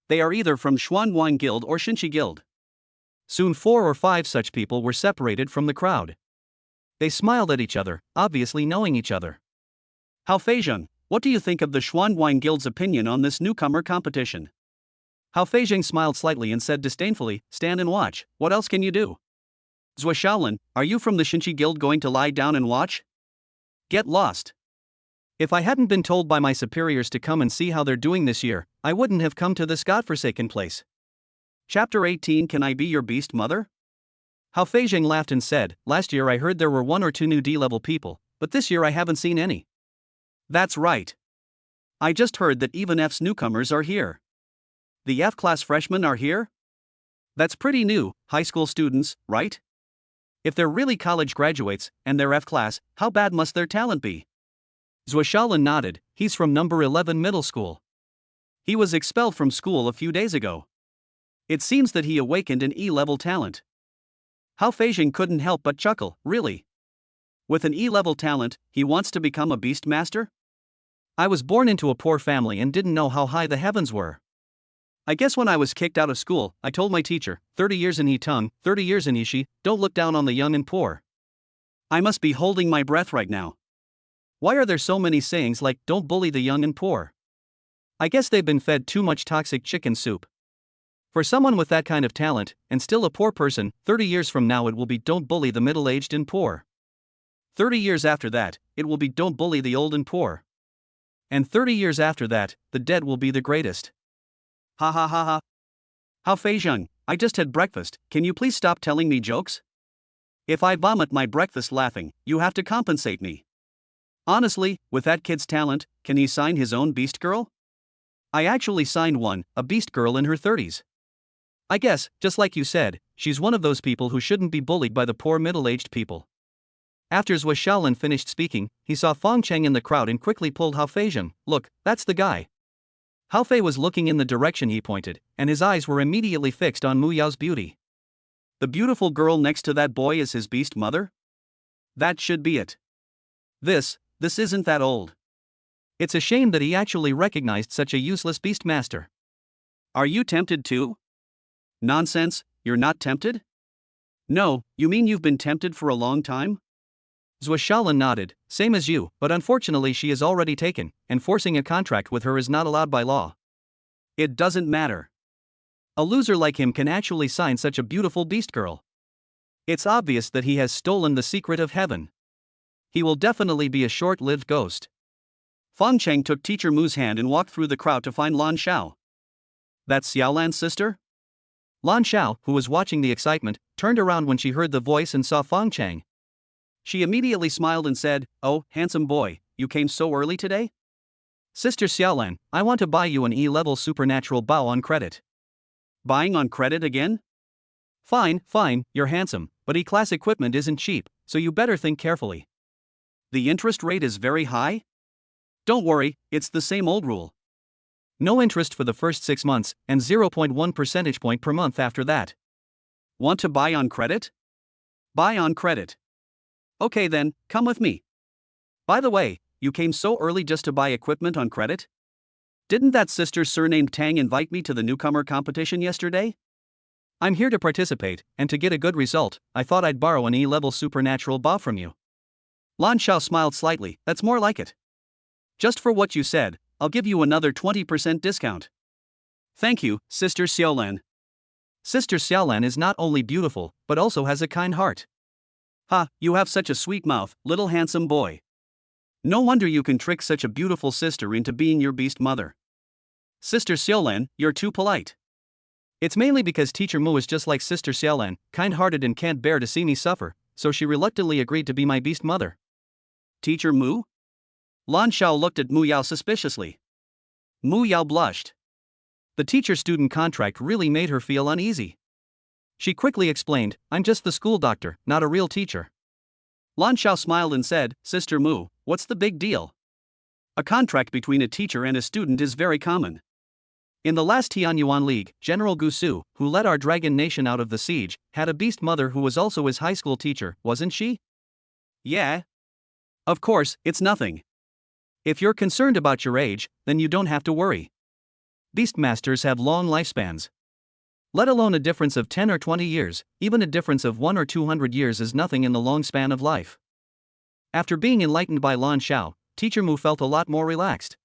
They are either from Xuanwang Guild or Xinchi Guild. Soon 4 or 5 such people were separated from the crowd. They smiled at each other, obviously knowing each other. Hao Feizheng, what do you think of the Xuanwang Guild's opinion on this newcomer competition? Hao Feizheng smiled slightly and said disdainfully, stand and watch, what else can you do? Zhou Shaolin, are you from the Xinchi Guild going to lie down and watch? Get lost. If I hadn't been told by my superiors to come and see how they're doing this year, I wouldn't have come to this godforsaken place. Chapter 18 Can I be your beast mother? Hao Feizheng laughed and said, last year I heard there were 1 or 2 new D-level people, but this year I haven't seen any. That's right. I just heard that even F's newcomers are here. The F-class freshmen are here? That's pretty new, high school students, right? If they're really college graduates, and they're F-class, how bad must their talent be? Zhou Shaolin nodded, he's from number 11 middle school. He was expelled from school a few days ago. It seems that he awakened an E-level talent. Hao Feizheng couldn't help but chuckle, really? With an E-level talent, he wants to become a beast master? I was born into a poor family and didn't know how high the heavens were. I guess when I was kicked out of school, I told my teacher, 30 years in Yitong, 30 years in Yunxi, don't look down on the young and poor. I must be holding my breath right now. Why are there so many sayings like, don't bully the young and poor? I guess they've been fed too much toxic chicken soup. For someone with that kind of talent, and still a poor person, 30 years from now it will be don't bully the middle-aged and poor. 30 years after that, it will be don't bully the old and poor. And 30 years after that, the dead will be the greatest. Ha ha ha ha. Hao Feizheng, I just had breakfast, can you please stop telling me jokes? If I vomit my breakfast laughing, you have to compensate me. Honestly, with that kid's talent, can he sign his own beast girl? I actually signed one, a beast girl in her 30s. I guess, just like you said, she's one of those people who shouldn't be bullied by the poor middle-aged people. After Zhou Shaolin finished speaking, he saw Fong Cheng in the crowd and quickly pulled Hao Feizheng, look, that's the guy. Hao Fei was looking in the direction he pointed, and his eyes were immediately fixed on Mu Yao's beauty. The beautiful girl next to that boy is his beast mother? That should be it. This isn't that old. It's a shame that he actually recognized such a useless beast master. Are you tempted too? Nonsense, you're not tempted? No, you mean you've been tempted for a long time? Zhou Shaolin nodded, same as you, but unfortunately she is already taken, and forcing a contract with her is not allowed by law. It doesn't matter. A loser like him can actually sign such a beautiful beast girl. It's obvious that he has stolen the secret of heaven. He will definitely be a short-lived ghost. Fong Cheng took Teacher Mu's hand and walked through the crowd to find Lan Xiao. That's Xiaolan's sister? Lan Xiao, who was watching the excitement, turned around when she heard the voice and saw Fong Cheng. She immediately smiled and said, oh, handsome boy, you came so early today? Sister Xiaolan, I want to buy you an E-level supernatural bow on credit. Buying on credit again? Fine, you're handsome, but E-class equipment isn't cheap, so you better think carefully. The interest rate is very high? Don't worry, it's the same old rule. No interest for the first 6 months, and 0.1 percentage point per month after that. Want to buy on credit? Buy on credit. Okay then, come with me. By the way, you came so early just to buy equipment on credit? Didn't that sister surnamed Tang invite me to the newcomer competition yesterday? I'm here to participate, and to get a good result, I thought I'd borrow an E-level supernatural bow from you. Lan Xiao smiled slightly, that's more like it. Just for what you said, I'll give you another 20% discount. Thank you, Sister Xiaolan. Sister Xiaolan is not only beautiful, but also has a kind heart. Ha, you have such a sweet mouth, little handsome boy. No wonder you can trick such a beautiful sister into being your beast mother. Sister Xiaolan, you're too polite. It's mainly because Teacher Mu is just like Sister Xiaolan, kind-hearted and can't bear to see me suffer, so she reluctantly agreed to be my beast mother. Teacher Mu? Lan Xiao looked at Mu Yao suspiciously. Mu Yao blushed. The teacher-student contract really made her feel uneasy. She quickly explained, I'm just the school doctor, not a real teacher. Lan Xiao smiled and said, Sister Mu, what's the big deal? A contract between a teacher and a student is very common. In the last Tianyuan League, General Gu Su, who led our dragon nation out of the siege, had a beast mother who was also his high school teacher, wasn't she? Yeah. Of course, it's nothing. If you're concerned about your age, then you don't have to worry. Beastmasters have long lifespans. Let alone a difference of 10 or 20 years, even a difference of 1 or 200 years is nothing in the long span of life. After being enlightened by Lan Xiao, Teacher Mu felt a lot more relaxed.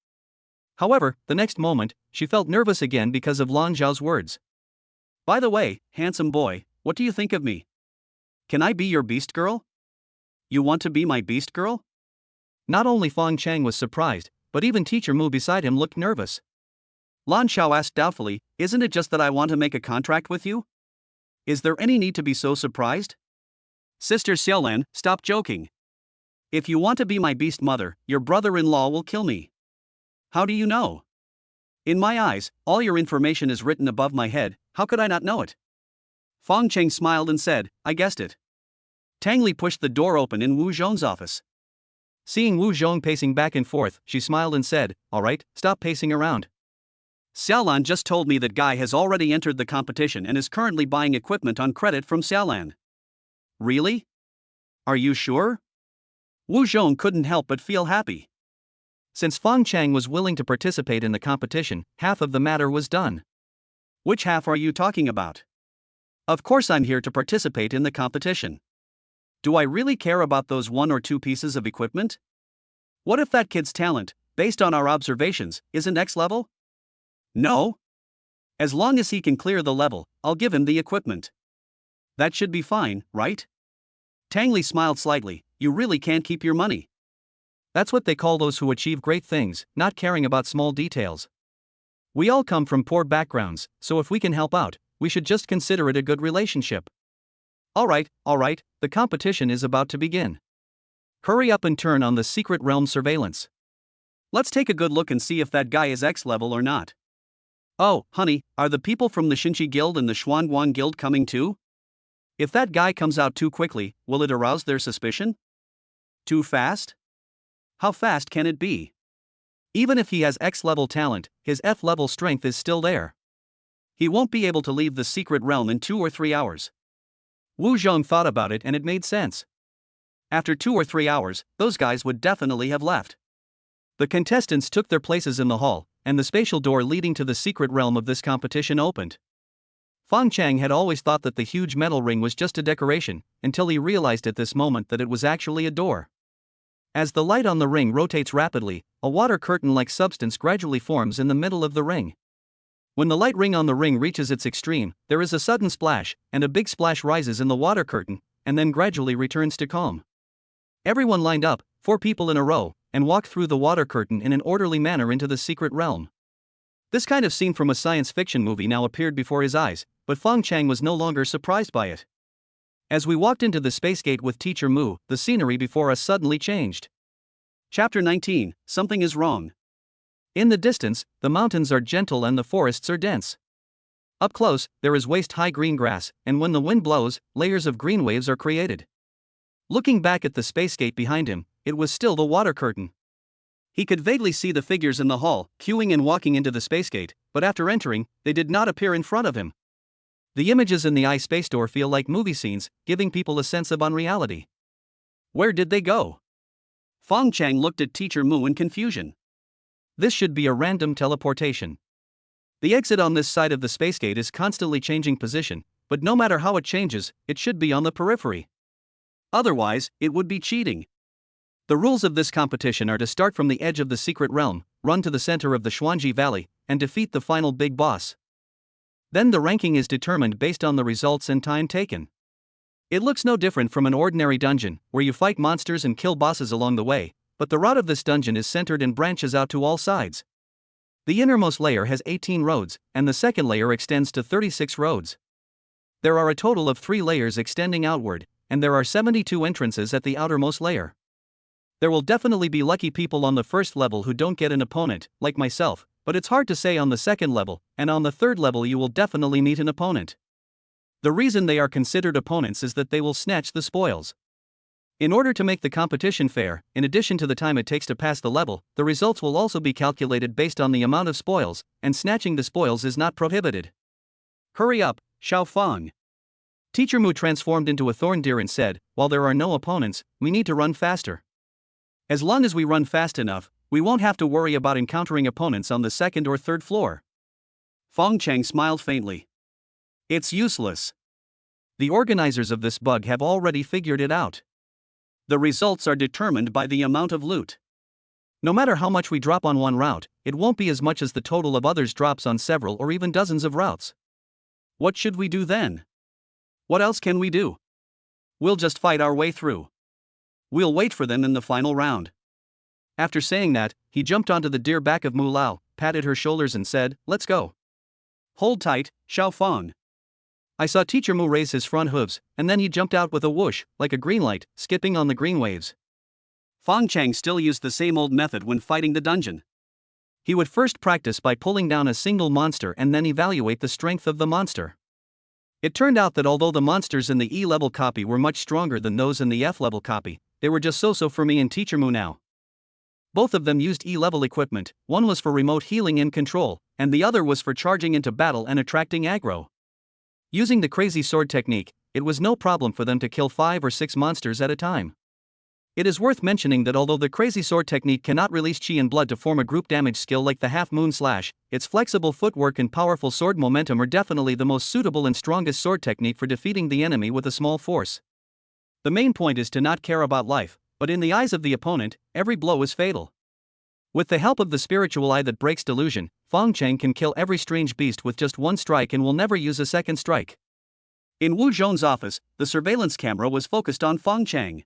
However, the next moment, she felt nervous again because of Lan Xiao's words. By the way, handsome boy, what do you think of me? Can I be your beast girl? You want to be my beast girl? Not only Fong Cheng was surprised, but even Teacher Mu beside him looked nervous. Lan Xiao asked doubtfully, Isn't it just that I want to make a contract with you? Is there any need to be so surprised? Sister Xiaolan, stop joking. If you want to be my beast mother, your brother-in-law will kill me. How do you know? In my eyes, all your information is written above my head, how could I not know it? Fong Cheng smiled and said, I guessed it. Tang Li pushed the door open in Wu Zhong's office. Seeing Wu Zhong pacing back and forth, she smiled and said, Alright, stop pacing around. Xiaolan just told me that Guy has already entered the competition and is currently buying equipment on credit from Xiaolan. Really? Are you sure? Wu Zhong couldn't help but feel happy. Since Fang Cheng was willing to participate in the competition, half of the matter was done. Which half are you talking about? Of course I'm here to participate in the competition. Do I really care about those 1 or 2 pieces of equipment? What if that kid's talent, based on our observations, isn't X level? No. As long as he can clear the level, I'll give him the equipment. That should be fine, right? Tang Li smiled slightly, you really can't keep your money. That's what they call those who achieve great things, not caring about small details. We all come from poor backgrounds, so if we can help out, we should just consider it a good relationship. Alright, the competition is about to begin. Hurry up and turn on the secret realm surveillance. Let's take a good look and see if that guy is X level or not. Oh, honey, are the people from the Xinchi Guild and the Xuanguang Guild coming too? If that guy comes out too quickly, will it arouse their suspicion? Too fast? How fast can it be? Even if he has X-level talent, his F-level strength is still there. He won't be able to leave the secret realm in 2 or 3 hours. Wu Zhong thought about it and it made sense. After 2 or 3 hours, those guys would definitely have left. The contestants took their places in the hall, and the spatial door leading to the secret realm of this competition opened. Fong Cheng had always thought that the huge metal ring was just a decoration, until he realized at this moment that it was actually a door. As the light on the ring rotates rapidly, a water curtain-like substance gradually forms in the middle of the ring. When the light ring on the ring reaches its extreme, there is a sudden splash, and a big splash rises in the water curtain, and then gradually returns to calm. Everyone lined up, 4 people in a row, and walked through the water curtain in an orderly manner into the secret realm. This kind of scene from a science fiction movie now appeared before his eyes, but Fong Cheng was no longer surprised by it. As we walked into the space gate with Teacher Mu, the scenery before us suddenly changed. Chapter 19, Something is Wrong. In the distance, the mountains are gentle and the forests are dense. Up close, there is waist-high green grass, and when the wind blows, layers of green waves are created. Looking back at the space gate behind him, it was still the water curtain. He could vaguely see the figures in the hall, queuing and walking into the space gate, but after entering, they did not appear in front of him. The images in the eye space door feel like movie scenes, giving people a sense of unreality. Where did they go? Fong Cheng looked at Teacher Mu in confusion. This should be a random teleportation. The exit on this side of the space gate is constantly changing position, but no matter how it changes, it should be on the periphery. Otherwise, it would be cheating. The rules of this competition are to start from the edge of the secret realm, run to the center of the Xuanji Valley, and defeat the final big boss. Then the ranking is determined based on the results and time taken. It looks no different from an ordinary dungeon, where you fight monsters and kill bosses along the way, but the route of this dungeon is centered and branches out to all sides. The innermost layer has 18 roads, and the second layer extends to 36 roads. There are a total of 3 layers extending outward, and there are 72 entrances at the outermost layer. There will definitely be lucky people on the first level who don't get an opponent, like myself, but it's hard to say on the second level, and on the third level you will definitely meet an opponent. The reason they are considered opponents is that they will snatch the spoils. In order to make the competition fair, in addition to the time it takes to pass the level, the results will also be calculated based on the amount of spoils, and snatching the spoils is not prohibited. Hurry up, Xiao Fang. Teacher Mu transformed into a thorn deer and said, while there are no opponents, we need to run faster. As long as we run fast enough, we won't have to worry about encountering opponents on the second or third floor. Fong Cheng smiled faintly. It's useless. The organizers of this bug have already figured it out. The results are determined by the amount of loot. No matter how much we drop on one route, it won't be as much as the total of others drops on several or even dozens of routes. What should we do then? What else can we do? We'll just fight our way through. We'll wait for them in the final round. After saying that, he jumped onto the deer back of Mu Lao, patted her shoulders and said, let's go. Hold tight, Xiao Fang. I saw Teacher Mu raise his front hooves, and then he jumped out with a whoosh, like a green light, skipping on the green waves. Fong Cheng still used the same old method when fighting the dungeon. He would first practice by pulling down a single monster and then evaluate the strength of the monster. It turned out that although the monsters in the E-level copy were much stronger than those in the F-level copy, they were just so-so for me and Teacher Mu now. Both of them used E-level equipment, one was for remote healing and control, and the other was for charging into battle and attracting aggro. Using the crazy sword technique, it was no problem for them to kill 5 or 6 monsters at a time. It is worth mentioning that although the crazy sword technique cannot release chi and blood to form a group damage skill like the half-moon slash, its flexible footwork and powerful sword momentum are definitely the most suitable and strongest sword technique for defeating the enemy with a small force. The main point is to not care about life, but in the eyes of the opponent, every blow is fatal. With the help of the spiritual eye that breaks delusion, Fong Cheng can kill every strange beast with just one strike and will never use a second strike. In Wu Zhong's office, the surveillance camera was focused on Fong Cheng.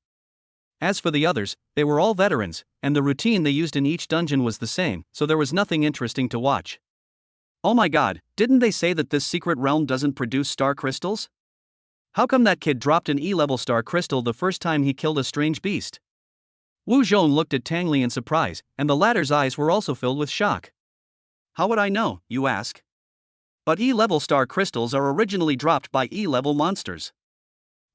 As for the others, they were all veterans, and the routine they used in each dungeon was the same, so there was nothing interesting to watch. Oh my god, didn't they say that this secret realm doesn't produce star crystals? How come that kid dropped an E-level star crystal the first time he killed a strange beast? Wu Zhong looked at Tang Li in surprise, and the latter's eyes were also filled with shock. How would I know, you ask? But E-level star crystals are originally dropped by E-level monsters.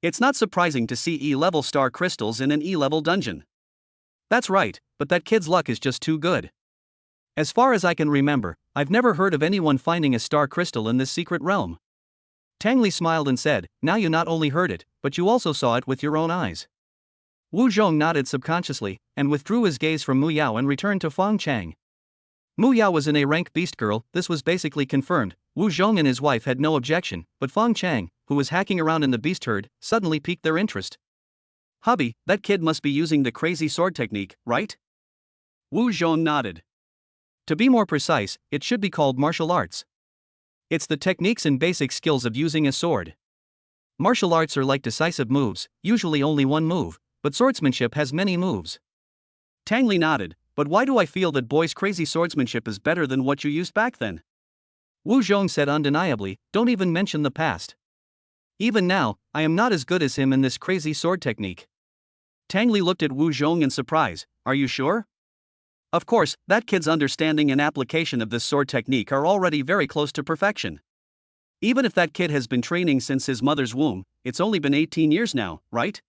It's not surprising to see E-level star crystals in an E-level dungeon. That's right, but that kid's luck is just too good. As far as I can remember, I've never heard of anyone finding a star crystal in this secret realm. Tang Li smiled and said, now you not only heard it, but you also saw it with your own eyes. Wu Zhong nodded subconsciously, and withdrew his gaze from Mu Yao and returned to Fong Cheng. Mu Yao was an A-rank beast girl, this was basically confirmed. Wu Zhong and his wife had no objection, but Fong Cheng, who was hacking around in the beast herd, suddenly piqued their interest. Hubby, that kid must be using the crazy sword technique, right? Wu Zhong nodded. To be more precise, it should be called martial arts. It's the techniques and basic skills of using a sword. Martial arts are like decisive moves, usually only one move, but swordsmanship has many moves. Tang Li nodded, but why do I feel that boy's crazy swordsmanship is better than what you used back then? Wu Zhong said undeniably, don't even mention the past. Even now, I am not as good as him in this crazy sword technique. Tang Li looked at Wu Zhong in surprise, are you sure? Of course, that kid's understanding and application of this sword technique are already very close to perfection. Even if that kid has been training since his mother's womb, it's only been 18 years now, right?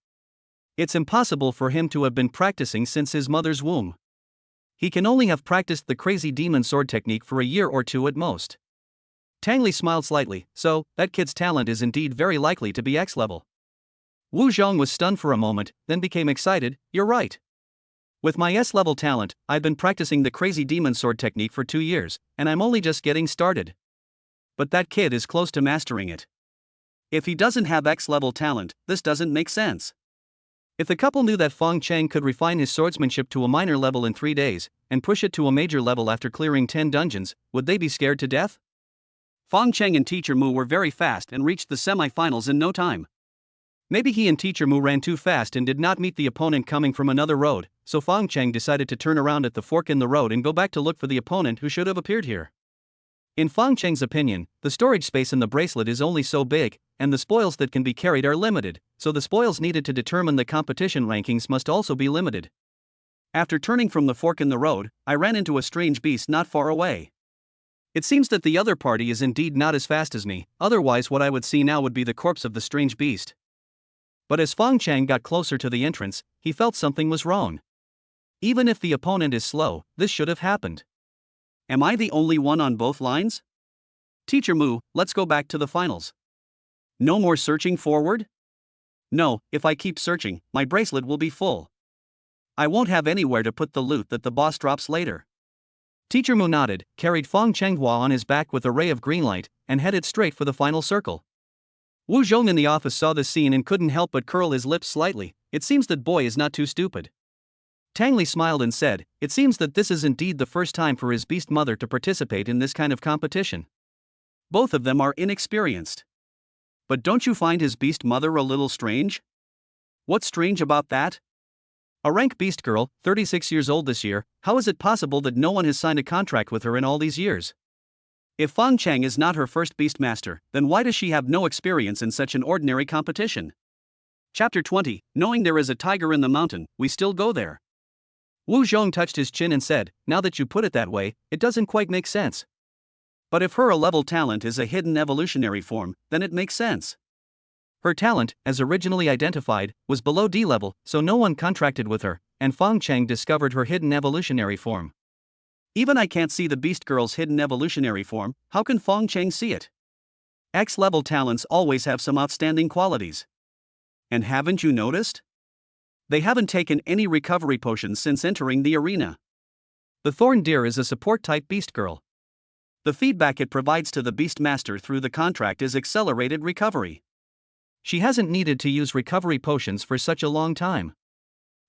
It's impossible for him to have been practicing since his mother's womb. He can only have practiced the crazy demon sword technique for a year or 2 at most. Tang Li smiled slightly, so, that kid's talent is indeed very likely to be X-level. Wu Zhong was stunned for a moment, then became excited, you're right. With my S-level talent, I've been practicing the crazy demon sword technique for 2 years, and I'm only just getting started. But that kid is close to mastering it. If he doesn't have X-level talent, this doesn't make sense. If the couple knew that Fong Cheng could refine his swordsmanship to a minor level in 3 days, and push it to a major level after clearing 10 dungeons, would they be scared to death? Fong Cheng and Teacher Mu were very fast and reached the semi-finals in no time. Maybe he and Teacher Mu ran too fast and did not meet the opponent coming from another road, so Fong Cheng decided to turn around at the fork in the road and go back to look for the opponent who should have appeared here. In Fong Cheng's opinion, the storage space in the bracelet is only so big, and the spoils that can be carried are limited, so the spoils needed to determine the competition rankings must also be limited. After turning from the fork in the road, I ran into a strange beast not far away. It seems that the other party is indeed not as fast as me, otherwise what I would see now would be the corpse of the strange beast. But as Fong Cheng got closer to the entrance, he felt something was wrong. Even if the opponent is slow, this should have happened. Am I the only one on both lines? Teacher Mu, let's go back to the finals. No more searching forward? No, if I keep searching, my bracelet will be full. I won't have anywhere to put the loot that the boss drops later. Teacher Mu nodded, carried Fong Chenghua on his back with a ray of green light, and headed straight for the final circle. Wu Zhong in the office saw this scene and couldn't help but curl his lips slightly. It seems that boy is not too stupid. Tang Li smiled and said, it seems that this is indeed the first time for his beast mother to participate in this kind of competition. Both of them are inexperienced. But don't you find his beast mother a little strange? What's strange about that? A rank beast girl, 36 years old this year, how is it possible that no one has signed a contract with her in all these years? If Fong Cheng is not her first beast master, then why does she have no experience in such an ordinary competition? Chapter 20, knowing there is a tiger in the mountain, we still go there. Wu Zhong touched his chin and said, now that you put it that way, it doesn't quite make sense. But if her A-level talent is a hidden evolutionary form, then it makes sense. Her talent, as originally identified, was below D level, so no one contracted with her, and Fong Cheng discovered her hidden evolutionary form. Even I can't see the beast girl's hidden evolutionary form, how can Fong Cheng see it? X-level talents always have some outstanding qualities. And haven't you noticed? They haven't taken any recovery potions since entering the arena. The Thorn Deer is a support-type beast girl. The feedback it provides to the beast master through the contract is accelerated recovery. She hasn't needed to use recovery potions for such a long time.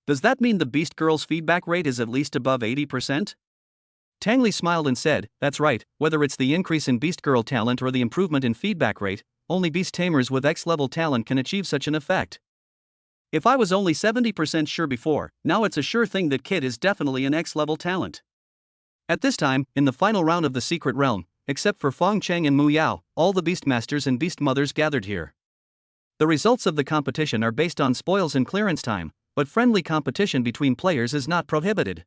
Does that mean the beast girl's feedback rate is at least above 80%? Tang Li smiled and said, that's right, whether it's the increase in beast girl talent or the improvement in feedback rate, only beast tamers with X-level talent can achieve such an effect. If I was only 70% sure before, now it's a sure thing that Kid is definitely an X-level talent. At this time, in the final round of the Secret Realm, except for Fong Cheng and Mu Yao, all the beastmasters and beast mothers gathered here. The results of the competition are based on spoils and clearance time, but friendly competition between players is not prohibited.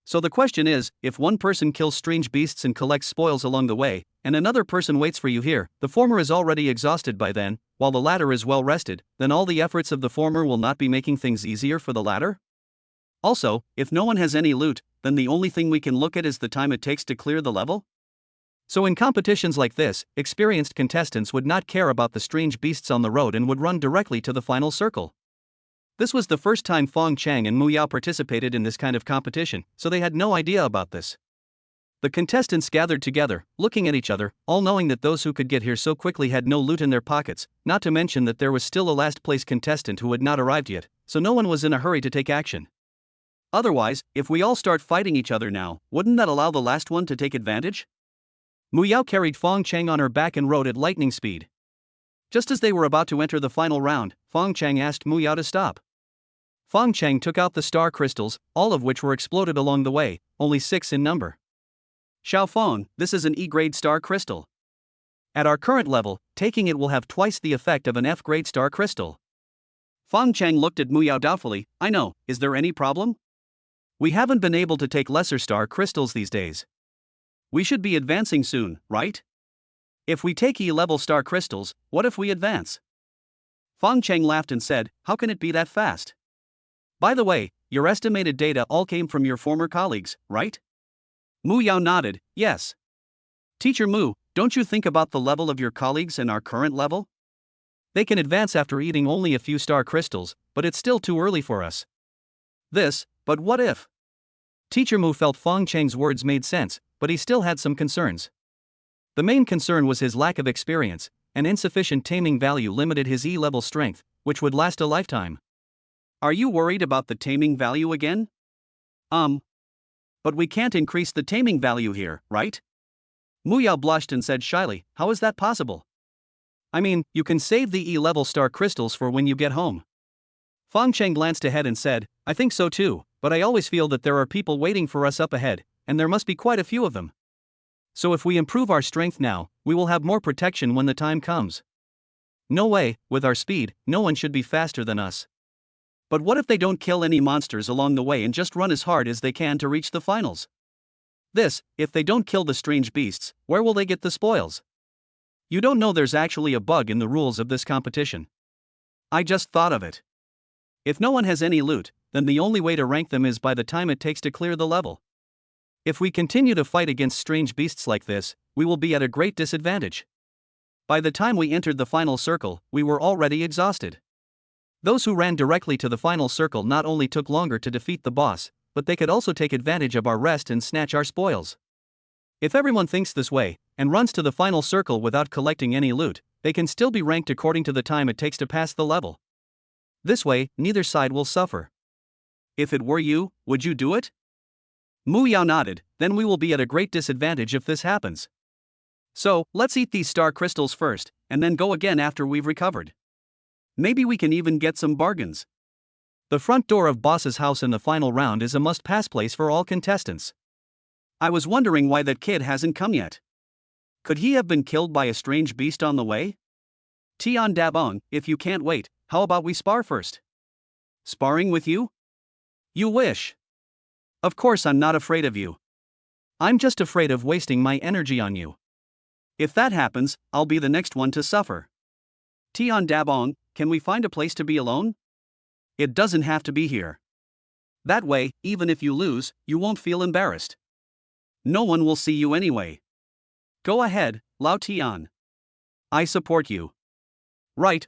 So the question is, if one person kills strange beasts and collects spoils along the way, and another person waits for you here, the former is already exhausted by then, while the latter is well rested, then all the efforts of the former will not be making things easier for the latter? Also, if no one has any loot, then the only thing we can look at is the time it takes to clear the level? So in competitions like this, experienced contestants would not care about the strange beasts on the road and would run directly to the final circle. This was the first time Fong Cheng and Mu Yao participated in this kind of competition, so they had no idea about this. The contestants gathered together, looking at each other, all knowing that those who could get here so quickly had no loot in their pockets, not to mention that there was still a last-place contestant who had not arrived yet, so no one was in a hurry to take action. Otherwise, if we all start fighting each other now, wouldn't that allow the last one to take advantage? Mu Yao carried Fong Cheng on her back and rode at lightning speed. Just as they were about to enter the final round, Fong Cheng asked Mu Yao to stop. Fong Cheng took out the star crystals, all of which were exploded along the way, only 6 in number. Xiao Fong, this is an E-grade star crystal. At our current level, taking it will have twice the effect of an F-grade star crystal. Fong Cheng looked at Mu Yao doubtfully, I know, is there any problem? We haven't been able to take lesser star crystals these days. We should be advancing soon, right? If we take E-level star crystals, what if we advance? Fong Cheng laughed and said, how can it be that fast? By the way, your estimated data all came from your former colleagues, right? Mu Yao nodded, yes. Teacher Mu, don't you think about the level of your colleagues and our current level? They can advance after eating only a few star crystals, but it's still too early for us. But what if? Teacher Mu felt Fong Cheng's words made sense, but he still had some concerns. The main concern was his lack of experience, and insufficient taming value limited his E-level strength, which would last a lifetime. Are you worried about the taming value again? But we can't increase the taming value here, right? Mu Yao blushed and said shyly, how is that possible? I mean, you can save the E-level star crystals for when you get home. Fong Cheng glanced ahead and said, I think so too, but I always feel that there are people waiting for us up ahead, and there must be quite a few of them. So if we improve our strength now, we will have more protection when the time comes. No way, with our speed, no one should be faster than us. But what if they don't kill any monsters along the way and just run as hard as they can to reach the finals? If they don't kill the strange beasts, where will they get the spoils? You don't know there's actually a bug in the rules of this competition. I just thought of it. If no one has any loot, then the only way to rank them is by the time it takes to clear the level. If we continue to fight against strange beasts like this, we will be at a great disadvantage. By the time we entered the final circle, we were already exhausted. Those who ran directly to the final circle not only took longer to defeat the boss, but they could also take advantage of our rest and snatch our spoils. If everyone thinks this way, and runs to the final circle without collecting any loot, they can still be ranked according to the time it takes to pass the level. This way, neither side will suffer. If it were you, would you do it? Mu Yao nodded, then we will be at a great disadvantage if this happens. So, let's eat these star crystals first, and then go again after we've recovered. Maybe we can even get some bargains. The front door of Boss's house in the final round is a must-pass place for all contestants. I was wondering why that kid hasn't come yet. Could he have been killed by a strange beast on the way? Tian Dabong, if you can't wait, how about we spar first? Sparring with you? You wish. Of course I'm not afraid of you. I'm just afraid of wasting my energy on you. If that happens, I'll be the next one to suffer. Tian Dabong, can we find a place to be alone? It doesn't have to be here. That way, even if you lose, you won't feel embarrassed. No one will see you anyway. Go ahead, Lao Tian. I support you. Right.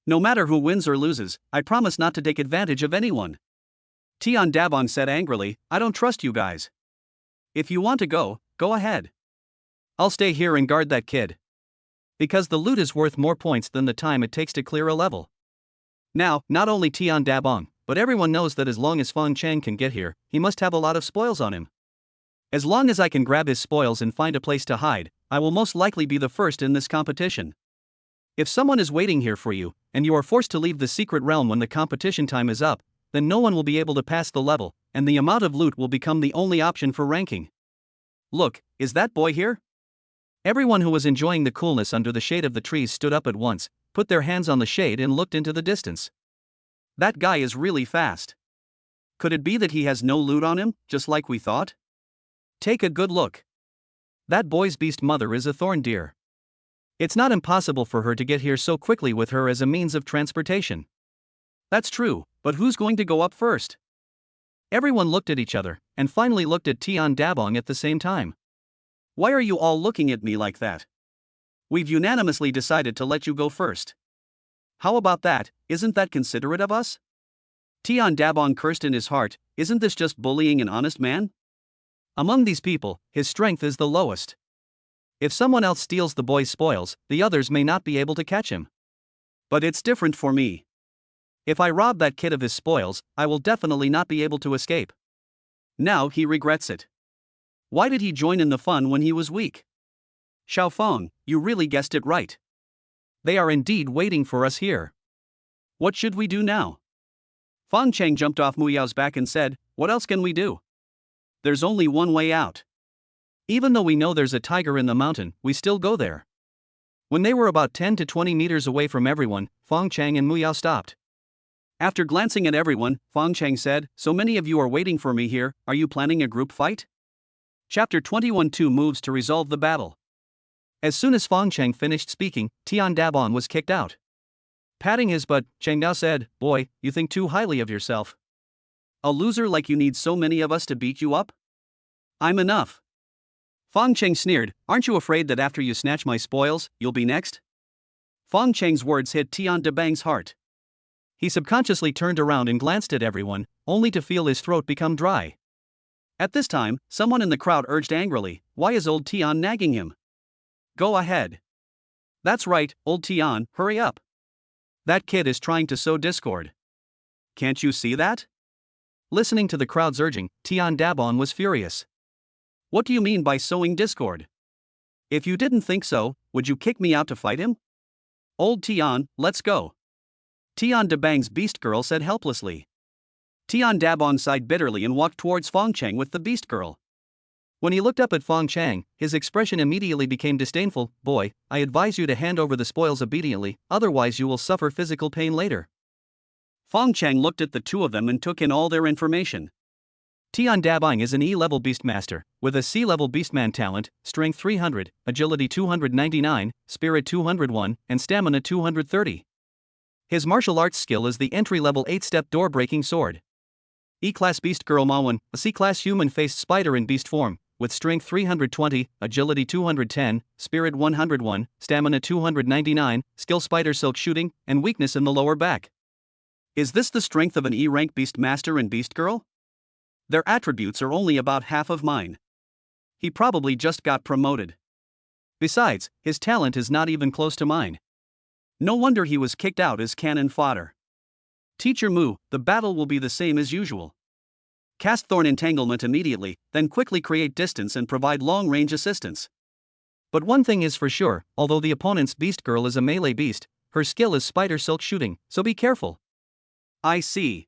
No matter who wins or loses, I promise not to take advantage of anyone. Tian Dabong said angrily, I don't trust you guys. If you want to go, go ahead. I'll stay here and guard that kid. Because the loot is worth more points than the time it takes to clear a level. Now, not only Tian Dabong, but everyone knows that as long as Fong Cheng can get here, he must have a lot of spoils on him. As long as I can grab his spoils and find a place to hide, I will most likely be the first in this competition. If someone is waiting here for you, and you are forced to leave the secret realm when the competition time is up, then no one will be able to pass the level, and the amount of loot will become the only option for ranking. Look, is that boy here? Everyone who was enjoying the coolness under the shade of the trees stood up at once, put their hands on the shade and looked into the distance. That guy is really fast. Could it be that he has no loot on him, just like we thought? Take a good look. That boy's beast mother is a thorn deer. It's not impossible for her to get here so quickly with her as a means of transportation. That's true, but who's going to go up first? Everyone looked at each other, and finally looked at Tian Dabong at the same time. Why are you all looking at me like that? We've unanimously decided to let you go first. How about that, isn't that considerate of us? Tian Dabong cursed in his heart, isn't this just bullying an honest man? Among these people, his strength is the lowest. If someone else steals the boy's spoils, the others may not be able to catch him. But it's different for me. If I rob that kid of his spoils, I will definitely not be able to escape. Now he regrets it. Why did he join in the fun when he was weak? Xiaofeng, you really guessed it right. They are indeed waiting for us here. What should we do now? Fang Cheng jumped off Mu Yao's back and said, what else can we do? There's only one way out. Even though we know there's a tiger in the mountain, we still go there. When they were about 10 to 20 meters away from everyone, Fong Cheng and Mu Yao stopped. After glancing at everyone, Fong Cheng said, so many of you are waiting for me here, are you planning a group fight? Chapter 21:2 moves to resolve the battle. As soon as Fong Cheng finished speaking, Tian Dabong was kicked out. Patting his butt, Cheng Dao said, boy, you think too highly of yourself. A loser like you need so many of us to beat you up? I'm enough. Fong Cheng sneered, aren't you afraid that after you snatch my spoils, you'll be next? Fong Cheng's words hit Tian Dabang's heart. He subconsciously turned around and glanced at everyone, only to feel his throat become dry. At this time, someone in the crowd urged angrily, why is old Tian nagging him? Go ahead. That's right, old Tian, hurry up. That kid is trying to sow discord. Can't you see that? Listening to the crowd's urging, Tian Dabong was furious. What do you mean by sowing discord? If you didn't think so, would you kick me out to fight him? Old Tian, let's go. Tian Dabang's beast girl said helplessly. Tian Dabong sighed bitterly and walked towards Fong Cheng with the beast girl. When he looked up at Fong Cheng, his expression immediately became disdainful. Boy, I advise you to hand over the spoils obediently, otherwise you will suffer physical pain later. Fong Cheng looked at the two of them and took in all their information. Tian Dabong is an E-level Beastmaster, with a C-level Beastman talent, Strength 300, Agility 299, Spirit 201, and Stamina 230. His martial arts skill is the entry-level 8-step door-breaking sword. E-Class Beast Girl Mawan, a C-Class human-faced spider in beast form, with Strength 320, Agility 210, Spirit 101, Stamina 299, Skill Spider Silk Shooting, and Weakness in the lower back. Is this the strength of an E-rank Beastmaster and Beast Girl? Their attributes are only about half of mine. He probably just got promoted. Besides, his talent is not even close to mine. No wonder he was kicked out as cannon fodder. Teacher Mu, the battle will be the same as usual. Cast Thorn Entanglement immediately, then quickly create distance and provide long-range assistance. But one thing is for sure, although the opponent's beast girl is a melee beast, her skill is spider silk shooting, so be careful. I see.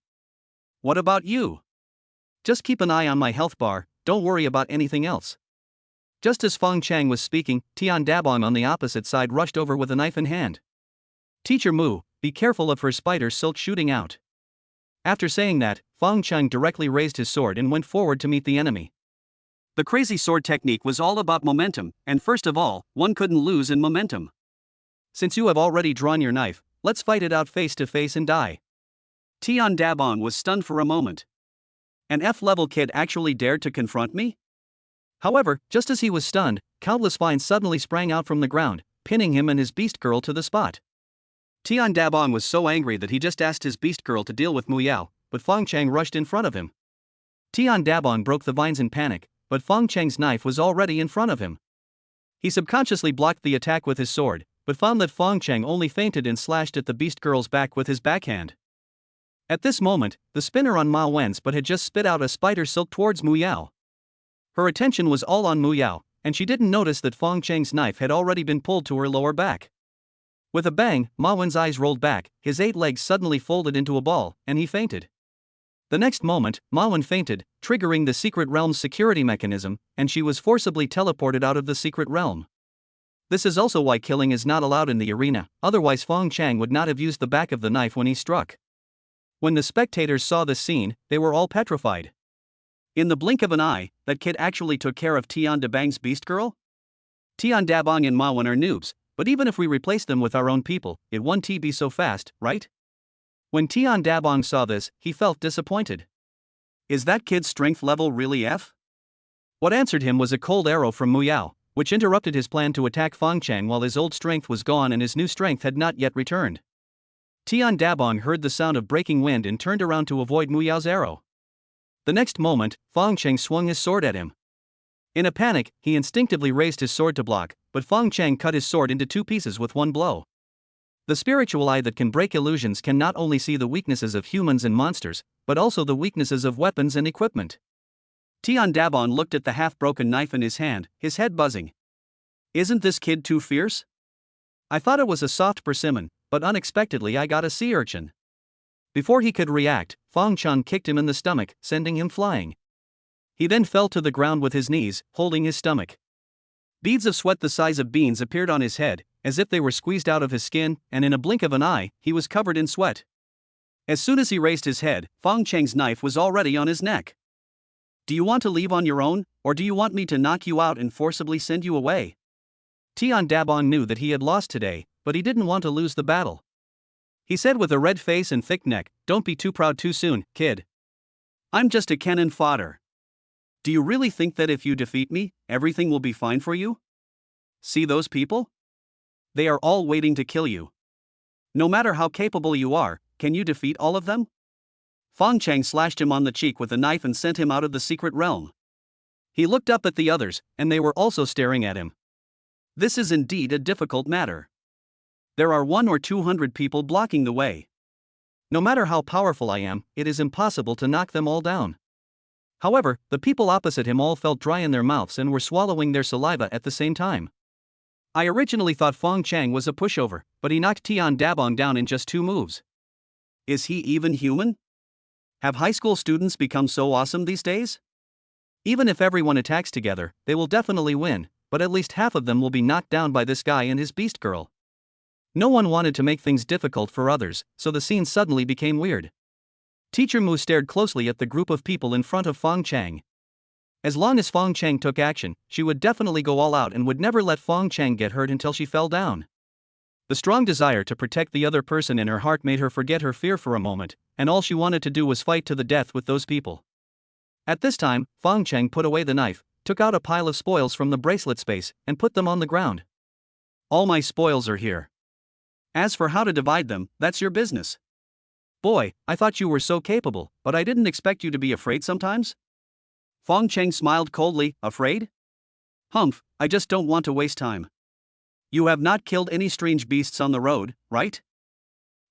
What about you? Just keep an eye on my health bar, don't worry about anything else. Just as Fong Cheng was speaking, Tian Dabong on the opposite side rushed over with a knife in hand. Teacher Mu, be careful of her spider silk shooting out. After saying that, Fong Cheng directly raised his sword and went forward to meet the enemy. The crazy sword technique was all about momentum, and first of all, one couldn't lose in momentum. Since you have already drawn your knife, let's fight it out face to face and die. Tian Dabong was stunned for a moment. An F-level kid actually dared to confront me? However, just as he was stunned, countless vines suddenly sprang out from the ground, pinning him and his beast girl to the spot. Tian Dabong was so angry that he just asked his beast girl to deal with Mu Yao, but Fong Cheng rushed in front of him. Tian Dabong broke the vines in panic, but Fong Cheng's knife was already in front of him. He subconsciously blocked the attack with his sword, but found that Fong Cheng only feinted and slashed at the beast girl's back with his backhand. At this moment, the spinner on Ma Wen's but had just spit out a spider silk towards Mu Yao. Her attention was all on Mu Yao, and she didn't notice that Fong Cheng's knife had already been pulled to her lower back. With a bang, Ma Wen's eyes rolled back, his 8 legs suddenly folded into a ball, and he fainted. The next moment, Ma Wen fainted, triggering the secret realm's security mechanism, and she was forcibly teleported out of the secret realm. This is also why killing is not allowed in the arena, otherwise Fong Cheng would not have used the back of the knife when he struck. When the spectators saw this scene, they were all petrified. In the blink of an eye, that kid actually took care of Tian Dabang's beast girl? Tian Dabong and Ma Wen are noobs, but even if we replace them with our own people, it won't be so fast, right? When Tian Dabong saw this, he felt disappointed. Is that kid's strength level really F? What answered him was a cold arrow from Mu Yao, which interrupted his plan to attack Fong Cheng while his old strength was gone and his new strength had not yet returned. Tian Dabong heard the sound of breaking wind and turned around to avoid Mu Yao's arrow. The next moment, Fong Cheng swung his sword at him. In a panic, he instinctively raised his sword to block, but Fong Cheng cut his sword into 2 pieces with one blow. The spiritual eye that can break illusions can not only see the weaknesses of humans and monsters, but also the weaknesses of weapons and equipment. Tian Dabong looked at the half-broken knife in his hand, his head buzzing. Isn't this kid too fierce? I thought it was a soft persimmon, but unexpectedly I got a sea urchin. Before he could react, Fong Cheng kicked him in the stomach, sending him flying. He then fell to the ground with his knees, holding his stomach. Beads of sweat the size of beans appeared on his head, as if they were squeezed out of his skin, and in a blink of an eye, he was covered in sweat. As soon as he raised his head, Fong Cheng's knife was already on his neck. Do you want to leave on your own, or do you want me to knock you out and forcibly send you away? Tian Dabong knew that he had lost today, but he didn't want to lose the battle. He said with a red face and thick neck, "Don't be too proud too soon, kid. I'm just a cannon fodder. Do you really think that if you defeat me, everything will be fine for you? See those people? They are all waiting to kill you. No matter how capable you are, can you defeat all of them?" Fong Cheng slashed him on the cheek with a knife and sent him out of the secret realm. He looked up at the others, and they were also staring at him. This is indeed a difficult matter. There are 100 or 200 people blocking the way. No matter how powerful I am, it is impossible to knock them all down. However, the people opposite him all felt dry in their mouths and were swallowing their saliva at the same time. I originally thought Fong Cheng was a pushover, but he knocked Tian Dabong down in just 2 moves. Is he even human? Have high school students become so awesome these days? Even if everyone attacks together, they will definitely win, but at least half of them will be knocked down by this guy and his beast girl. No one wanted to make things difficult for others, so the scene suddenly became weird. Teacher Mu stared closely at the group of people in front of Fong Cheng. As long as Fong Cheng took action, she would definitely go all out and would never let Fong Cheng get hurt until she fell down. The strong desire to protect the other person in her heart made her forget her fear for a moment, and all she wanted to do was fight to the death with those people. At this time, Fong Cheng put away the knife, took out a pile of spoils from the bracelet space, and put them on the ground. All my spoils are here. As for how to divide them, that's your business. Boy, I thought you were so capable, but I didn't expect you to be afraid sometimes? Fong Cheng smiled coldly. Afraid? Humph, I just don't want to waste time. You have not killed any strange beasts on the road, right?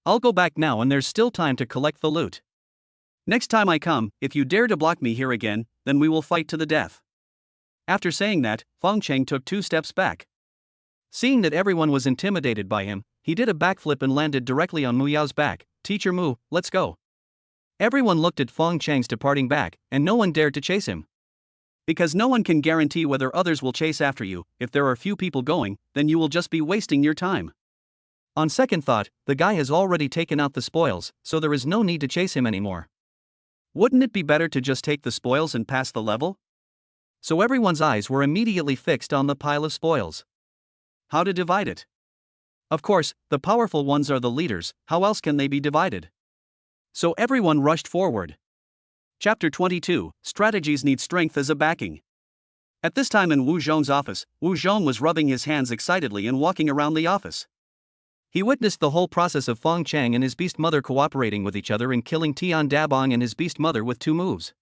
I'll go back now and there's still time to collect the loot. Next time I come, if you dare to block me here again, then we will fight to the death. After saying that, Fong Cheng took 2 steps back. Seeing that everyone was intimidated by him, he did a backflip and landed directly on Mu Yao's back. Teacher Mu, let's go. Everyone looked at Fong Cheng's departing back, and no one dared to chase him. Because no one can guarantee whether others will chase after you. If there are few people going, then you will just be wasting your time. On second thought, the guy has already taken out the spoils, so there is no need to chase him anymore. Wouldn't it be better to just take the spoils and pass the level? So everyone's eyes were immediately fixed on the pile of spoils. How to divide it? Of course, the powerful ones are the leaders, how else can they be divided? So everyone rushed forward. Chapter 22, Strategies Need Strength as a Backing. At this time in Wu Zhong's office, Wu Zhong was rubbing his hands excitedly and walking around the office. He witnessed the whole process of Fong Cheng and his beast mother cooperating with each other in killing Tian Dabong and his beast mother with 2 moves.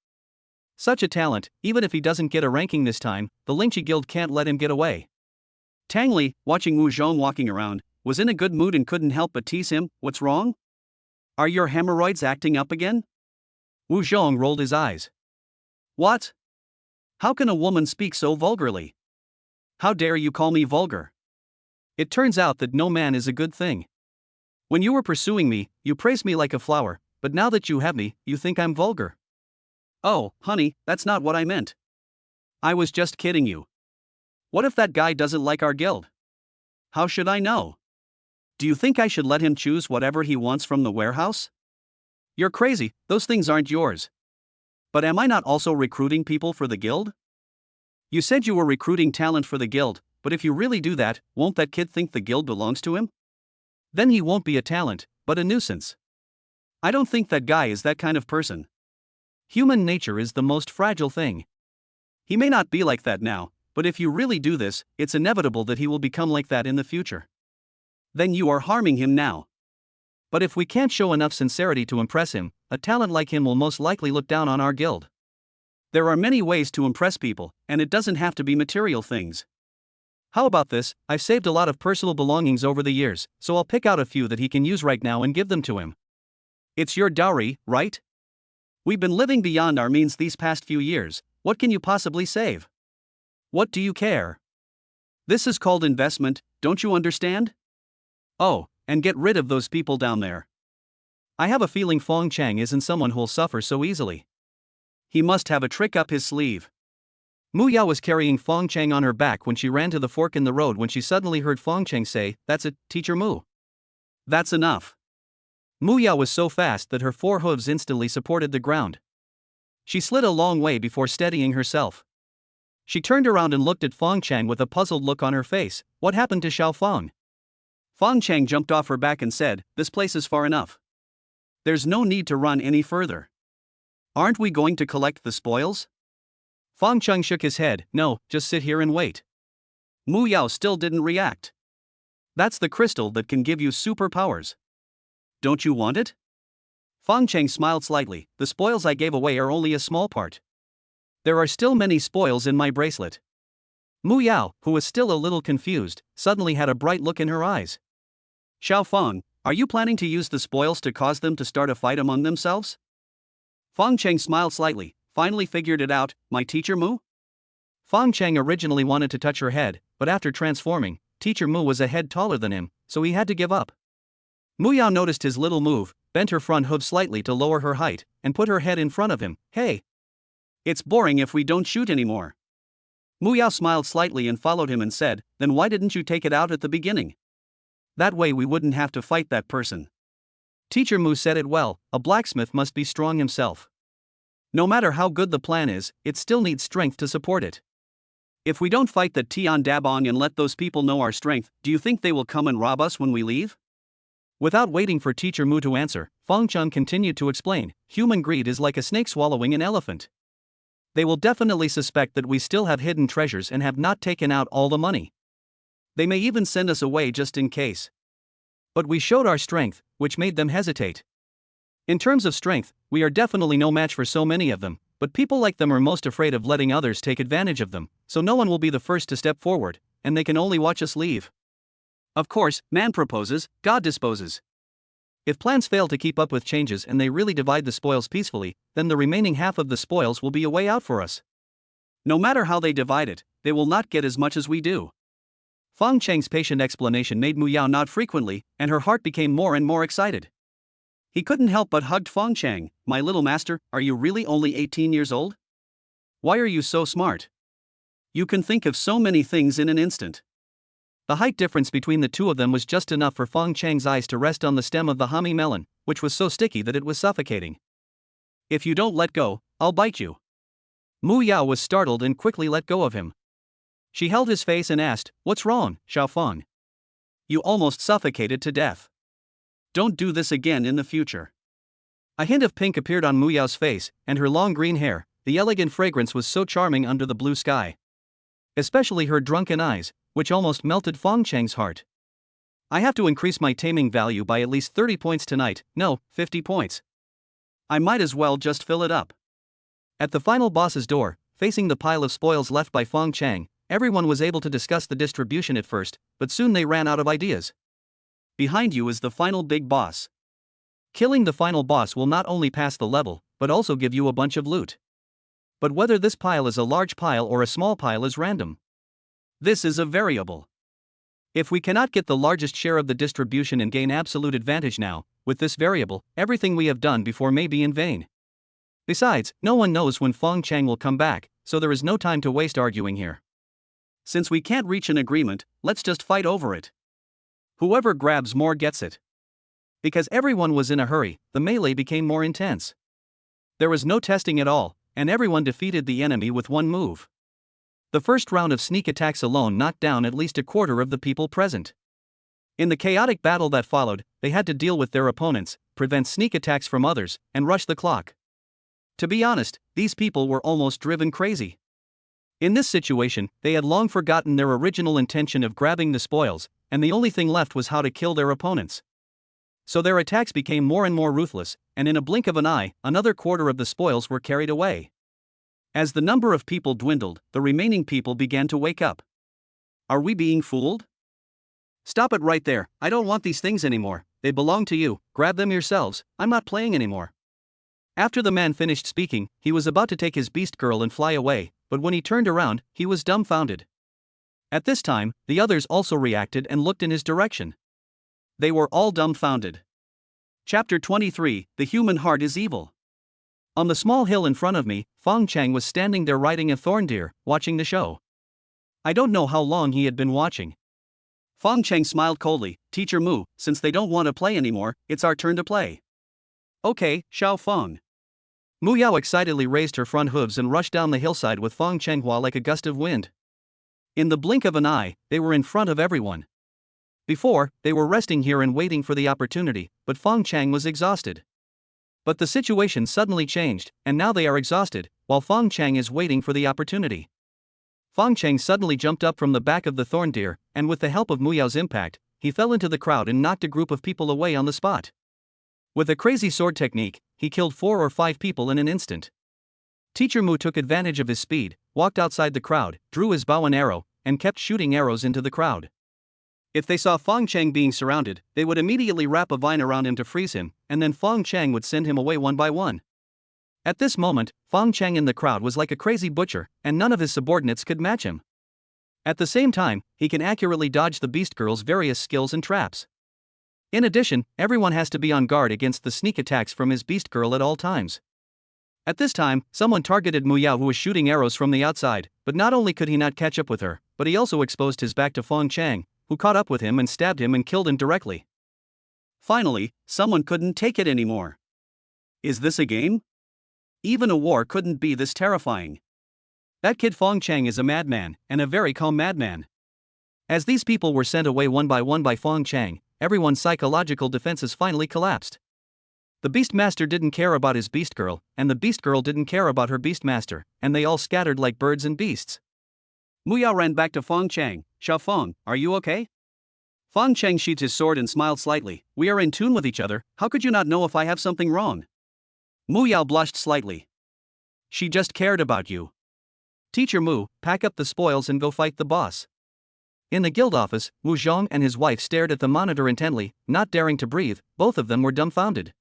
Such a talent, even if he doesn't get a ranking this time, the Yunxi guild can't let him get away. Tang Li, watching Wu Zhong walking around, was in a good mood and couldn't help but tease him. What's wrong? Are your hemorrhoids acting up again? Wu Zhong rolled his eyes. What? How can a woman speak so vulgarly? How dare you call me vulgar? It turns out that no man is a good thing. When you were pursuing me, you praised me like a flower, but now that you have me, you think I'm vulgar. Oh, honey, that's not what I meant. I was just kidding you. What if that guy doesn't like our guild? How should I know? Do you think I should let him choose whatever he wants from the warehouse? You're crazy, those things aren't yours. But am I not also recruiting people for the guild? You said you were recruiting talent for the guild, but if you really do that, won't that kid think the guild belongs to him? Then he won't be a talent, but a nuisance. I don't think that guy is that kind of person. Human nature is the most fragile thing. He may not be like that now, but if you really do this, it's inevitable that he will become like that in the future. Then you are harming him now. But if we can't show enough sincerity to impress him, a talent like him will most likely look down on our guild. There are many ways to impress people, and it doesn't have to be material things. How about this? I've saved a lot of personal belongings over the years, so I'll pick out a few that he can use right now and give them to him. It's your dowry, right? We've been living beyond our means these past few years. What can you possibly save? What do you care? This is called investment, don't you understand? Oh, and get rid of those people down there. I have a feeling Fong Cheng isn't someone who'll suffer so easily. He must have a trick up his sleeve. Mu Yao was carrying Fong Cheng on her back when she ran to the fork in the road when she suddenly heard Fong Cheng say, "That's it, Teacher Mu." That's enough. Mu Yao was so fast that her 4 hooves instantly supported the ground. She slid a long way before steadying herself. She turned around and looked at Fong Cheng with a puzzled look on her face. What happened to Xiao Fong? Fong Cheng jumped off her back and said, "This place is far enough. There's no need to run any further. Aren't we going to collect the spoils?" Fong Cheng shook his head. "No, just sit here and wait." Mu Yao still didn't react. That's the crystal that can give you superpowers. Don't you want it? Fong Cheng smiled slightly. The spoils I gave away are only a small part. There are still many spoils in my bracelet. Mu Yao, who was still a little confused, suddenly had a bright look in her eyes. Xiao Fong, are you planning to use the spoils to cause them to start a fight among themselves? Fong Cheng smiled slightly. Finally figured it out, my teacher Mu? Fang Cheng originally wanted to touch her head, but after transforming, teacher Mu was a head taller than him, so he had to give up. Mu Yao noticed his little move, bent her front hoof slightly to lower her height, and put her head in front of him. Hey! It's boring if we don't shoot anymore. Mu Yao smiled slightly and followed him and said, then why didn't you take it out at the beginning? That way we wouldn't have to fight that person. Teacher Mu said it well, a blacksmith must be strong himself. No matter how good the plan is, it still needs strength to support it. If we don't fight the Tian Dabong and let those people know our strength, do you think they will come and rob us when we leave? Without waiting for Teacher Mu to answer, Fong Cheng continued to explain, human greed is like a snake swallowing an elephant. They will definitely suspect that we still have hidden treasures and have not taken out all the money. They may even send us away just in case. But we showed our strength, which made them hesitate. In terms of strength, we are definitely no match for so many of them, but people like them are most afraid of letting others take advantage of them, so no one will be the first to step forward, and they can only watch us leave. Of course, man proposes, God disposes. If plans fail to keep up with changes and they really divide the spoils peacefully, then the remaining half of the spoils will be a way out for us. No matter how they divide it, they will not get as much as we do. Fong Cheng's patient explanation made Mu Yao nod frequently, and her heart became more and more excited. He couldn't help but hugged Fong Cheng. My little master, are you really only 18 years old? Why are you so smart? You can think of so many things in an instant. The height difference between the two of them was just enough for Fong Cheng's eyes to rest on the stem of the Hami melon, which was so sticky that it was suffocating. If you don't let go, I'll bite you. Mu Yao was startled and quickly let go of him. She held his face and asked, what's wrong, Xiao Feng? You almost suffocated to death. Don't do this again in the future. A hint of pink appeared on Mu Yao's face, and her long green hair, the elegant fragrance was so charming under the blue sky. Especially her drunken eyes, which almost melted Fong Cheng's heart. I have to increase my taming value by at least 30 points tonight, no, 50 points. I might as well just fill it up. At the final boss's door, facing the pile of spoils left by Fong Cheng, everyone was able to discuss the distribution at first, but soon they ran out of ideas. Behind you is the final big boss. Killing the final boss will not only pass the level, but also give you a bunch of loot. But whether this pile is a large pile or a small pile is random. This is a variable. If we cannot get the largest share of the distribution and gain absolute advantage now, with this variable, everything we have done before may be in vain. Besides, no one knows when Fong Cheng will come back, so there is no time to waste arguing here. Since we can't reach an agreement, let's just fight over it. Whoever grabs more gets it. Because everyone was in a hurry, the melee became more intense. There was no testing at all, and everyone defeated the enemy with one move. The first round of sneak attacks alone knocked down at least a quarter of the people present. In the chaotic battle that followed, they had to deal with their opponents, prevent sneak attacks from others, and rush the clock. To be honest, these people were almost driven crazy. In this situation, they had long forgotten their original intention of grabbing the spoils, and the only thing left was how to kill their opponents. So their attacks became more and more ruthless, and in a blink of an eye, another quarter of the spoils were carried away. As the number of people dwindled, the remaining people began to wake up. Are we being fooled? Stop it right there, I don't want these things anymore, they belong to you, grab them yourselves, I'm not playing anymore. After the man finished speaking, he was about to take his beast girl and fly away, but when he turned around, he was dumbfounded. At this time, the others also reacted and looked in his direction. They were all dumbfounded. Chapter 23, The Human Heart is Evil. On the small hill in front of me, Fong Cheng was standing there riding a thorn deer, watching the show. I don't know how long he had been watching. Fong Cheng smiled coldly, Teacher Mu, since they don't want to play anymore, it's our turn to play. Okay, Xiao Feng. Mu Yao excitedly raised her front hooves and rushed down the hillside with Fong Cheng like a gust of wind. In the blink of an eye, they were in front of everyone. Before, they were resting here and waiting for the opportunity, but Fong Cheng was exhausted. But the situation suddenly changed, and now they are exhausted, while Fong Cheng is waiting for the opportunity. Fong Cheng suddenly jumped up from the back of the thorn deer, and with the help of Mu Yao's impact, he fell into the crowd and knocked a group of people away on the spot. With a crazy sword technique, he killed 4 or 5 people in an instant. Teacher Mu took advantage of his speed, walked outside the crowd, drew his bow and arrow, and kept shooting arrows into the crowd. If they saw Fong Cheng being surrounded, they would immediately wrap a vine around him to freeze him, and then Fong Cheng would send him away one by one. At this moment, Fong Cheng in the crowd was like a crazy butcher, and none of his subordinates could match him. At the same time, he can accurately dodge the Beast Girl's various skills and traps. In addition, everyone has to be on guard against the sneak attacks from his Beast Girl at all times. At this time, someone targeted Mu Yao, who was shooting arrows from the outside, but not only could he not catch up with her, but he also exposed his back to Fong Cheng, who caught up with him and stabbed him and killed him directly. Finally, someone couldn't take it anymore. Is this a game? Even a war couldn't be this terrifying. That kid Fong Cheng is a madman, and a very calm madman. As these people were sent away one by Fong Cheng, everyone's psychological defenses finally collapsed. The Beastmaster didn't care about his Beast Girl, and the Beast Girl didn't care about her Beastmaster, and they all scattered like birds and beasts. Mu Yao ran back to Fong Cheng. "Xiao Feng, are you okay?" Fong Cheng sheathed his sword and smiled slightly. "We are in tune with each other, how could you not know if I have something wrong?" Mu Yao blushed slightly. "She just cared about you. Teacher Mu, pack up the spoils and go fight the boss." In the guild office, Wu Zhong and his wife stared at the monitor intently, not daring to breathe. Both of them were dumbfounded.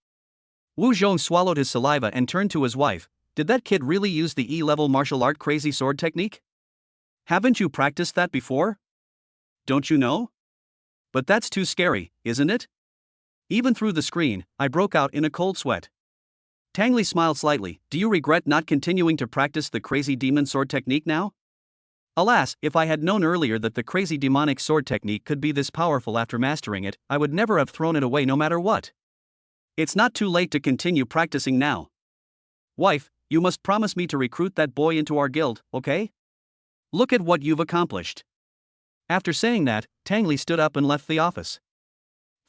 Wu Zhong swallowed his saliva and turned to his wife. "Did that kid really use the E-level martial art crazy sword technique? Haven't you practiced that before? Don't you know? But that's too scary, isn't it?" Even through the screen, I broke out in a cold sweat. Tang Li smiled slightly. "Do you regret not continuing to practice the crazy demon sword technique now?" Alas, if I had known earlier that the crazy demonic sword technique could be this powerful after mastering it, I would never have thrown it away no matter what. It's not too late to continue practicing now. Wife, you must promise me to recruit that boy into our guild, okay? Look at what you've accomplished. After saying that, Tang Li stood up and left the office.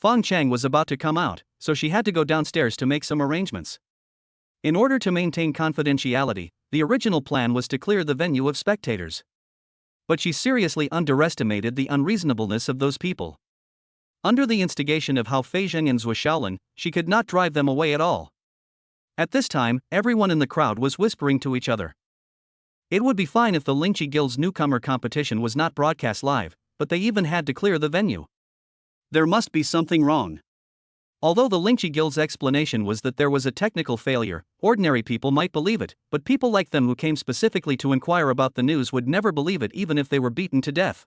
Fong Cheng was about to come out, so she had to go downstairs to make some arrangements. In order to maintain confidentiality, the original plan was to clear the venue of spectators. But she seriously underestimated the unreasonableness of those people. Under the instigation of Hao Feizheng and Zhou Shaolin, she could not drive them away at all. At this time, everyone in the crowd was whispering to each other. It would be fine if the Yunxi Guild's newcomer competition was not broadcast live, but they even had to clear the venue. There must be something wrong. Although the Yunxi Guild's explanation was that there was a technical failure, ordinary people might believe it, but people like them who came specifically to inquire about the news would never believe it even if they were beaten to death.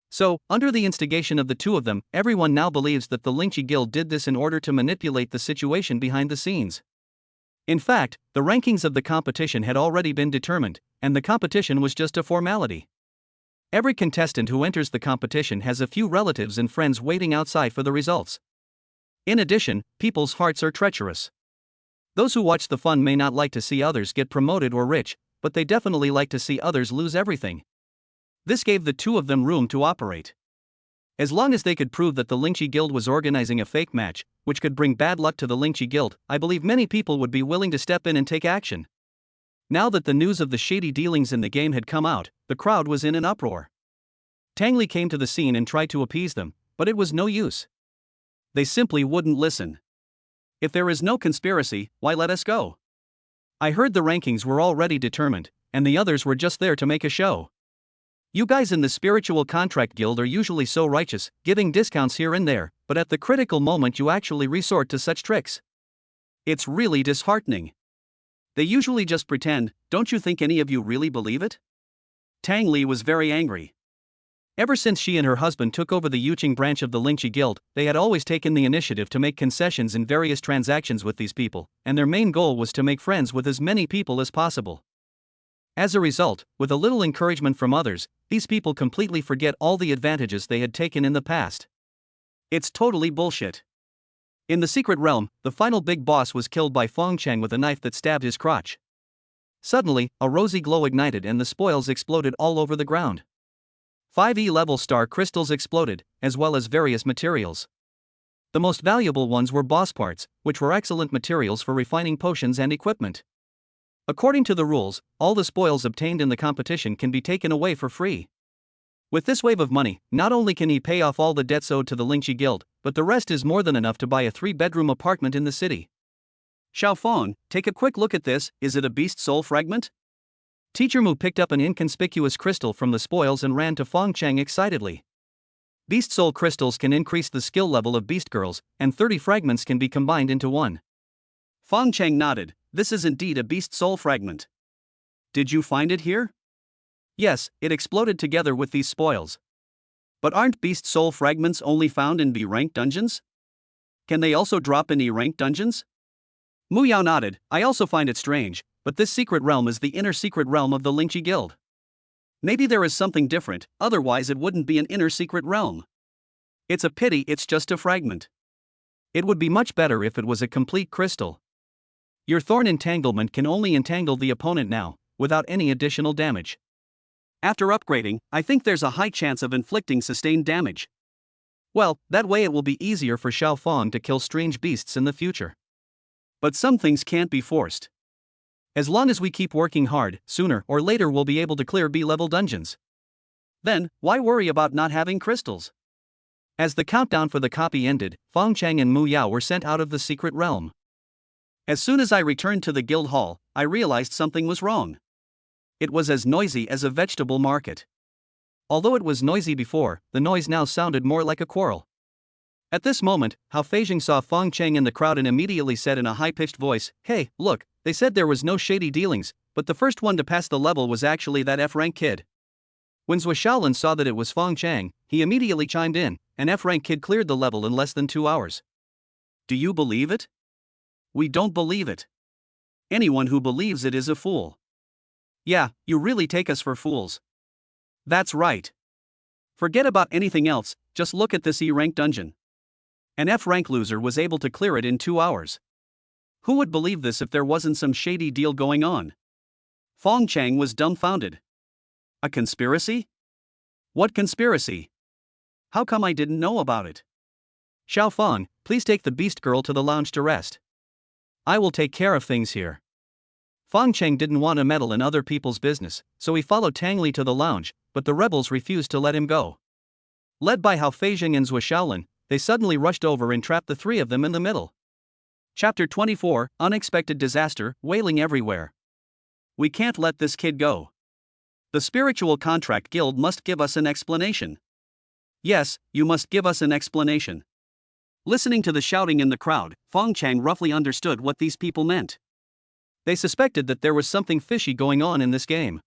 So, under the instigation of the two of them, everyone now believes that the Yunxi Guild did this in order to manipulate the situation behind the scenes. In fact, the rankings of the competition had already been determined, and the competition was just a formality. Every contestant who enters the competition has a few relatives and friends waiting outside for the results. In addition, people's hearts are treacherous. Those who watch the fun may not like to see others get promoted or rich, but they definitely like to see others lose everything. This gave the two of them room to operate. As long as they could prove that the Yunxi Guild was organizing a fake match, which could bring bad luck to the Yunxi Guild, I believe many people would be willing to step in and take action. Now that the news of the shady dealings in the game had come out, the crowd was in an uproar. Tang Li came to the scene and tried to appease them, but it was no use. They simply wouldn't listen. If there is no conspiracy, why let us go? I heard the rankings were already determined, and the others were just there to make a show. You guys in the Spiritual Contract Guild are usually so righteous, giving discounts here and there, but at the critical moment you actually resort to such tricks. It's really disheartening. They usually just pretend. Don't you think any of you really believe it? Tang Li was very angry. Ever since she and her husband took over the Yuqing branch of the Yunxi Guild, they had always taken the initiative to make concessions in various transactions with these people, and their main goal was to make friends with as many people as possible. As a result, with a little encouragement from others, these people completely forget all the advantages they had taken in the past. It's totally bullshit. In the secret realm, the final big boss was killed by Fong Cheng with a knife that stabbed his crotch. Suddenly, a rosy glow ignited and the spoils exploded all over the ground. 5 E-level star crystals exploded, as well as various materials. The most valuable ones were boss parts, which were excellent materials for refining potions and equipment. According to the rules, all the spoils obtained in the competition can be taken away for free. With this wave of money, not only can he pay off all the debts owed to the Yunxi Guild, but the rest is more than enough to buy a 3-bedroom apartment in the city. Xiao Feng, take a quick look at this. Is it a beast soul fragment? Teacher Mu picked up an inconspicuous crystal from the spoils and ran to Fong Cheng excitedly. Beast soul crystals can increase the skill level of beast girls, and 30 fragments can be combined into one. Fong Cheng nodded. this is indeed a beast soul fragment. Did you find it here? Yes, it exploded together with these spoils. But aren't beast soul fragments only found in B-rank dungeons? Can they also drop in E-rank dungeons? Mu Yao nodded. I also find it strange, but this secret realm is the inner secret realm of the Yunxi Guild. Maybe there is something different, otherwise it wouldn't be an inner secret realm. It's a pity it's just a fragment. It would be much better if it was a complete crystal. Your thorn entanglement can only entangle the opponent now, without any additional damage. After upgrading, I think there's a high chance of inflicting sustained damage. Well, that way it will be easier for Xiao Fang to kill strange beasts in the future. But some things can't be forced. As long as we keep working hard, sooner or later we'll be able to clear B-level dungeons. Then, why worry about not having crystals? As the countdown for the copy ended, Fong Cheng and Mu Yao were sent out of the secret realm. As soon as I returned to the guild hall, I realized something was wrong. It was as noisy as a vegetable market. Although it was noisy before, the noise now sounded more like a quarrel. At this moment, Accusation saw Fong Cheng in the crowd and immediately said in a high-pitched voice, "Hey, look, they said there was no shady dealings, but the first one to pass the level was actually that F-rank kid." When Zhuo Shaolin saw that it was Fong Cheng, he immediately chimed in, "An F-rank kid cleared the level in less than 2 hours. Do you believe it?" "We don't believe it. Anyone who believes it is a fool." "Yeah, you really take us for fools." "That's right. Forget about anything else, just look at this E-rank dungeon. An F-rank loser was able to clear it in 2 hours. Who would believe this if there wasn't some shady deal going on?" Fong Cheng was dumbfounded. "A conspiracy? What conspiracy? How come I didn't know about it?" "Xiao Fang, please take the beast girl to the lounge to rest. I will take care of things here." Fong Cheng didn't want to meddle in other people's business, so he followed Tang Li to the lounge, but the rebels refused to let him go. Led by Accusation and Zhuo Shaolin, they suddenly rushed over and trapped the three of them in the middle. Chapter 24, Unexpected Disaster, Wailing Everywhere. "We can't let this kid go. The Spiritual Contract Guild must give us an explanation." "Yes, you must give us an explanation." Listening to the shouting in the crowd, Fong Cheng roughly understood what these people meant. They suspected that there was something fishy going on in this game.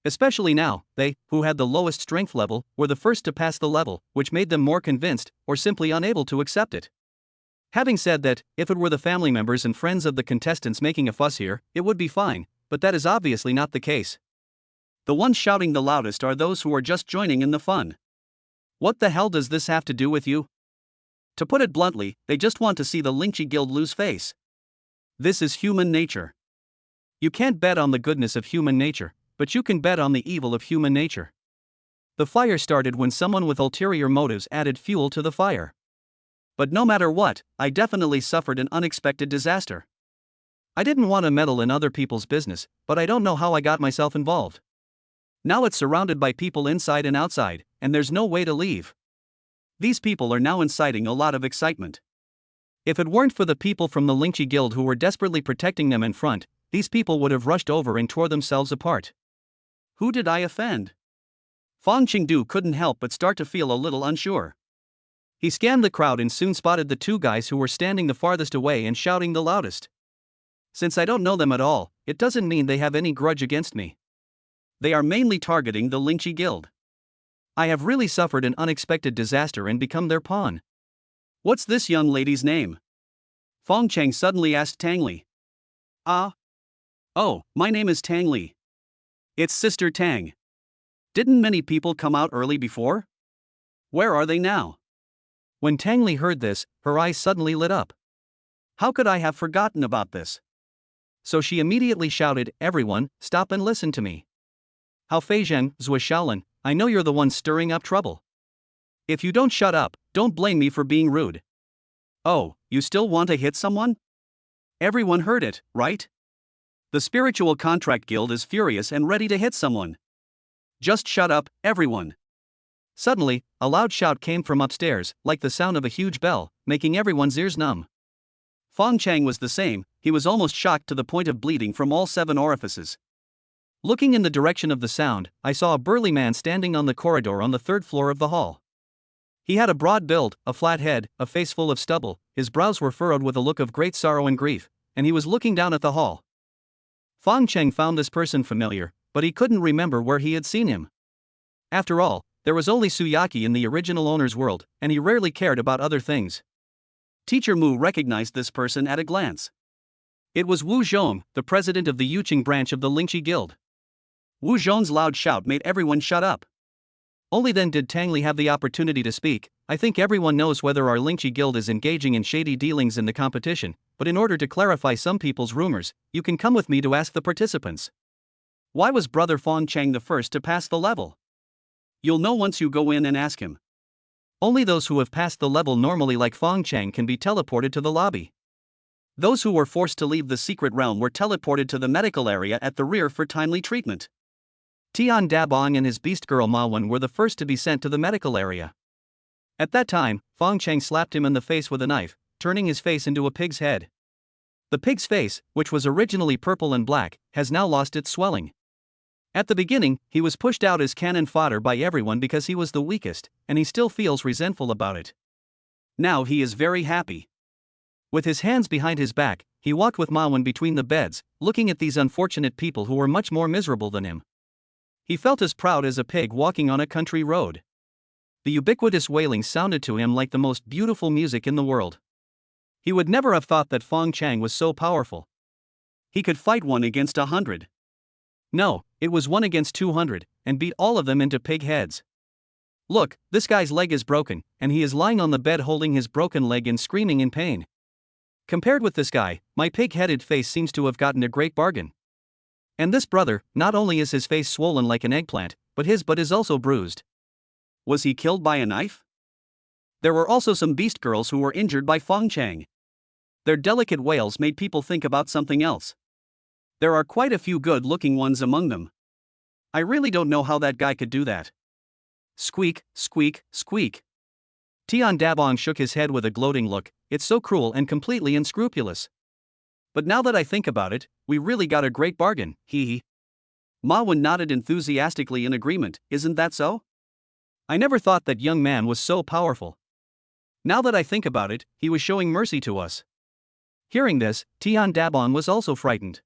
Especially now, they, who had the lowest strength level, were the first to pass the level, which made them more convinced, or simply unable to accept it. Having said that, if it were the family members and friends of the contestants making a fuss here, it would be fine, but that is obviously not the case. The ones shouting the loudest are those who are just joining in the fun. What the hell does this have to do with you? To put it bluntly, they just want to see the Yunxi Guild lose face. This is human nature. You can't bet on the goodness of human nature, but you can bet on the evil of human nature. The fire started when someone with ulterior motives added fuel to the fire. But no matter what, I definitely suffered an unexpected disaster. I didn't want to meddle in other people's business, but I don't know how I got myself involved. Now it's surrounded by people inside and outside, and there's no way to leave. These people are now inciting a lot of excitement. If it weren't for the people from the Yunxi Guild who were desperately protecting them in front, these people would have rushed over and tore themselves apart. Who did I offend? Fong Chengdu couldn't help but start to feel a little unsure. He scanned the crowd and soon spotted the two guys who were standing the farthest away and shouting the loudest. Since I don't know them at all, it doesn't mean they have any grudge against me. They are mainly targeting the Yunxi Guild. I have really suffered an unexpected disaster and become their pawn. What's this young lady's name? Fong Cheng suddenly asked Tang Li. Oh, my name is Tang Li. It's Sister Tang. Didn't many people come out early before? Where are they now? When Tang Li heard this, her eyes suddenly lit up. How could I have forgotten about this? So she immediately shouted, "Everyone, stop and listen to me. Accusation, Zhuo Shaolin, I know you're the one stirring up trouble. If you don't shut up, don't blame me for being rude." "Oh, you still want to hit someone?" Everyone heard it, right? The Spiritual Contract Guild is furious and ready to hit someone. Just shut up, everyone. Suddenly, a loud shout came from upstairs, like the sound of a huge bell, making everyone's ears numb. Fong Cheng was the same, he was almost shocked to the point of bleeding from all 7 orifices. Looking in the direction of the sound, I saw a burly man standing on the corridor on the 3rd floor of the hall. He had a broad build, a flat head, a face full of stubble, his brows were furrowed with a look of great sorrow and grief, and he was looking down at the hall. Fong Cheng found this person familiar, but he couldn't remember where he had seen him. After all, there was only Su Yaqi in the original owner's world, and he rarely cared about other things. Teacher Mu recognized this person at a glance. It was Wu Zhong, the president of the Yuqing branch of the Yunxi guild. Wu Zhong's loud shout made everyone shut up. Only then did Tang Li have the opportunity to speak. I think everyone knows whether our Yunxi guild is engaging in shady dealings in the competition, but in order to clarify some people's rumors, you can come with me to ask the participants. Why was brother Fong Cheng the first to pass the level? You'll know once you go in and ask him. Only those who have passed the level normally like Fong Cheng can be teleported to the lobby. Those who were forced to leave the secret realm were teleported to the medical area at the rear for timely treatment. Tian Dabong and his beast girl Ma Wen were the first to be sent to the medical area. At that time, Fong Cheng slapped him in the face with a knife, turning his face into a pig's head. The pig's face, which was originally purple and black, has now lost its swelling. At the beginning, he was pushed out as cannon fodder by everyone because he was the weakest, and he still feels resentful about it. Now he is very happy. With his hands behind his back, he walked with Ma Wen between the beds, looking at these unfortunate people who were much more miserable than him. He felt as proud as a pig walking on a country road. The ubiquitous wailing sounded to him like the most beautiful music in the world. He would never have thought that Fong Cheng was so powerful. He could fight 1 against 100. No, it was 1 against 200, and beat all of them into pig heads. Look, this guy's leg is broken, and he is lying on the bed holding his broken leg and screaming in pain. Compared with this guy, my pig-headed face seems to have gotten a great bargain. And this brother, not only is his face swollen like an eggplant, but his butt is also bruised. Was he killed by a knife? There were also some beast girls who were injured by Fong Cheng. Their delicate wails made people think about something else. There are quite a few good-looking ones among them. I really don't know how that guy could do that. Squeak, squeak, squeak. Tian Dabong shook his head with a gloating look. It's so cruel and completely unscrupulous. But now that I think about it, we really got a great bargain, hee. Ma Wen nodded enthusiastically in agreement. Isn't that so? I never thought that young man was so powerful. Now that I think about it, he was showing mercy to us. Hearing this, Tian Dabong was also frightened.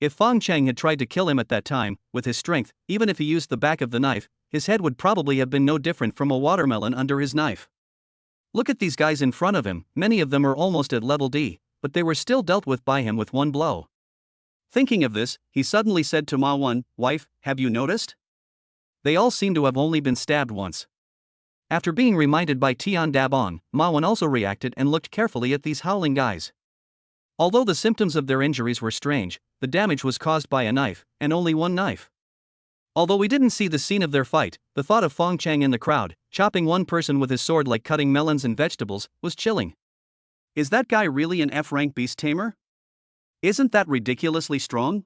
If Fong Cheng had tried to kill him at that time, with his strength, even if he used the back of the knife, his head would probably have been no different from a watermelon under his knife. Look at these guys in front of him, many of them are almost at level D, but they were still dealt with by him with 1 blow. Thinking of this, he suddenly said to Ma Wen, "Wife, have you noticed? They all seem to have only been stabbed once." After being reminded by Tian Dabong, Ma Wen also reacted and looked carefully at these howling guys. Although the symptoms of their injuries were strange, the damage was caused by a knife, and only 1 knife. Although we didn't see the scene of their fight, the thought of Fong Cheng in the crowd, chopping one person with his sword like cutting melons and vegetables, was chilling. Is that guy really an F-rank beast tamer? Isn't that ridiculously strong?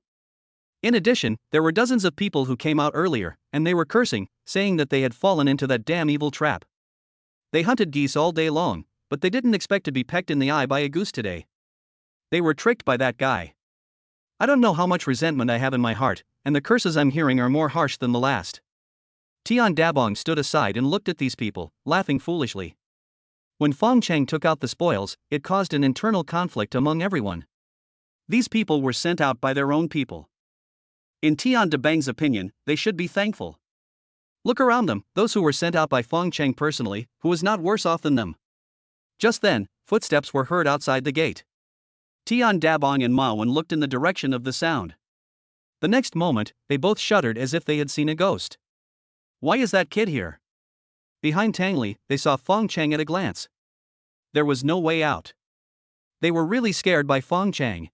In addition, there were dozens of people who came out earlier, and they were cursing, saying that they had fallen into that damn evil trap. They hunted geese all day long, but they didn't expect to be pecked in the eye by a goose today. They were tricked by that guy. I don't know how much resentment I have in my heart, and the curses I'm hearing are more harsh than the last. Tian Dabong stood aside and looked at these people, laughing foolishly. When Fong Cheng took out the spoils, it caused an internal conflict among everyone. These people were sent out by their own people. In Tian Dabang's opinion, they should be thankful. Look around them, those who were sent out by Fong Cheng personally, who was not worse off than them. Just then, footsteps were heard outside the gate. Tian Dabong and Ma Wen looked in the direction of the sound. The next moment, they both shuddered as if they had seen a ghost. Why is that kid here? Behind Tang Li, they saw Fong Cheng at a glance. There was no way out. They were really scared by Fong Cheng.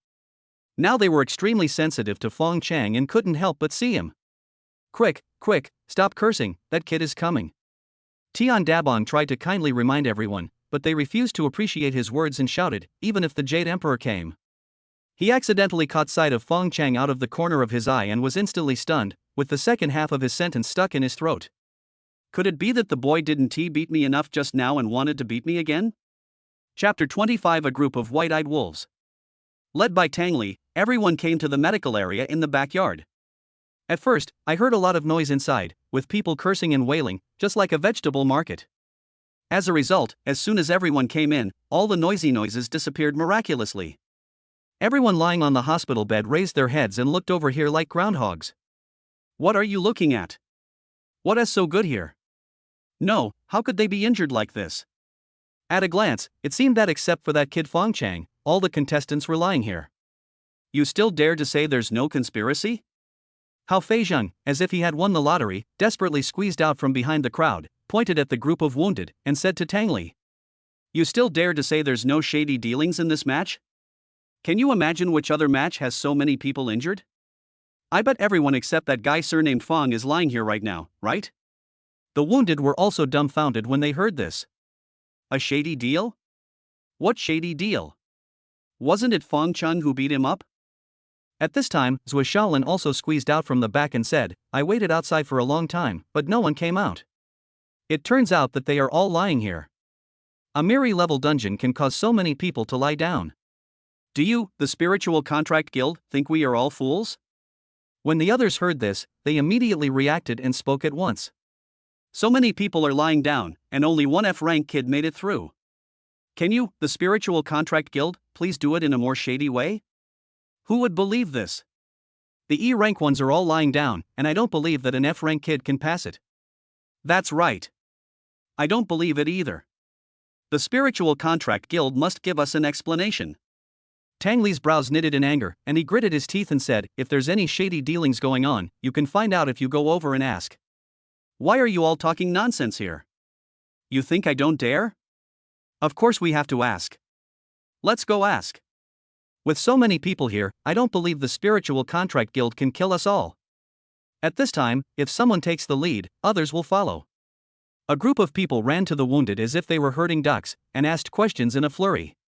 Now they were extremely sensitive to Fong Cheng and couldn't help but see him. Quick, quick, stop cursing, that kid is coming. Tian Dabong tried to kindly remind everyone, but they refused to appreciate his words and shouted, even if the Jade Emperor came. He accidentally caught sight of Fong Cheng out of the corner of his eye and was instantly stunned, with the second half of his sentence stuck in his throat. Could it be that the boy didn't beat me enough just now and wanted to beat me again? Chapter 25. A group of white-eyed wolves. Led by Tang Li, everyone came to the medical area in the backyard. At first, I heard a lot of noise inside, with people cursing and wailing, just like a vegetable market. As a result, as soon as everyone came in, all the noisy noises disappeared miraculously. Everyone lying on the hospital bed raised their heads and looked over here like groundhogs. What are you looking at? What is so good here? No, how could they be injured like this? At a glance, it seemed that except for that kid Fong Cheng, all the contestants were lying here. You still dare to say there's no conspiracy? Hao Feizheng, as if he had won the lottery, desperately squeezed out from behind the crowd, pointed at the group of wounded, and said to Tang Li, "You still dare to say there's no shady dealings in this match? Can you imagine which other match has so many people injured? I bet everyone except that guy surnamed Fong is lying here right now, right?" The wounded were also dumbfounded when they heard this. A shady deal? What shady deal? Wasn't it Fong Cheng who beat him up? At this time, Zhou Shaolin also squeezed out from the back and said, "I waited outside for a long time, but no one came out. It turns out that they are all lying here. A Miri-level dungeon can cause so many people to lie down. Do you, the Spiritual Contract Guild, think we are all fools?" When the others heard this, they immediately reacted and spoke at once. So many people are lying down, and only one F-rank kid made it through. Can you, the Spiritual Contract Guild, please do it in a more shady way? Who would believe this? The E-rank ones are all lying down, and I don't believe that an F-rank kid can pass it. That's right. I don't believe it either. The Spiritual Contract Guild must give us an explanation. Tang Li's brows knitted in anger, and he gritted his teeth and said, "If there's any shady dealings going on, you can find out if you go over and ask. Why are you all talking nonsense here? You think I don't dare? Of course we have to ask. Let's go ask. With so many people here, I don't believe the Spiritual Contract Guild can kill us all. At this time, if someone takes the lead, others will follow." A group of people ran to the wounded as if they were herding ducks, and asked questions in a flurry.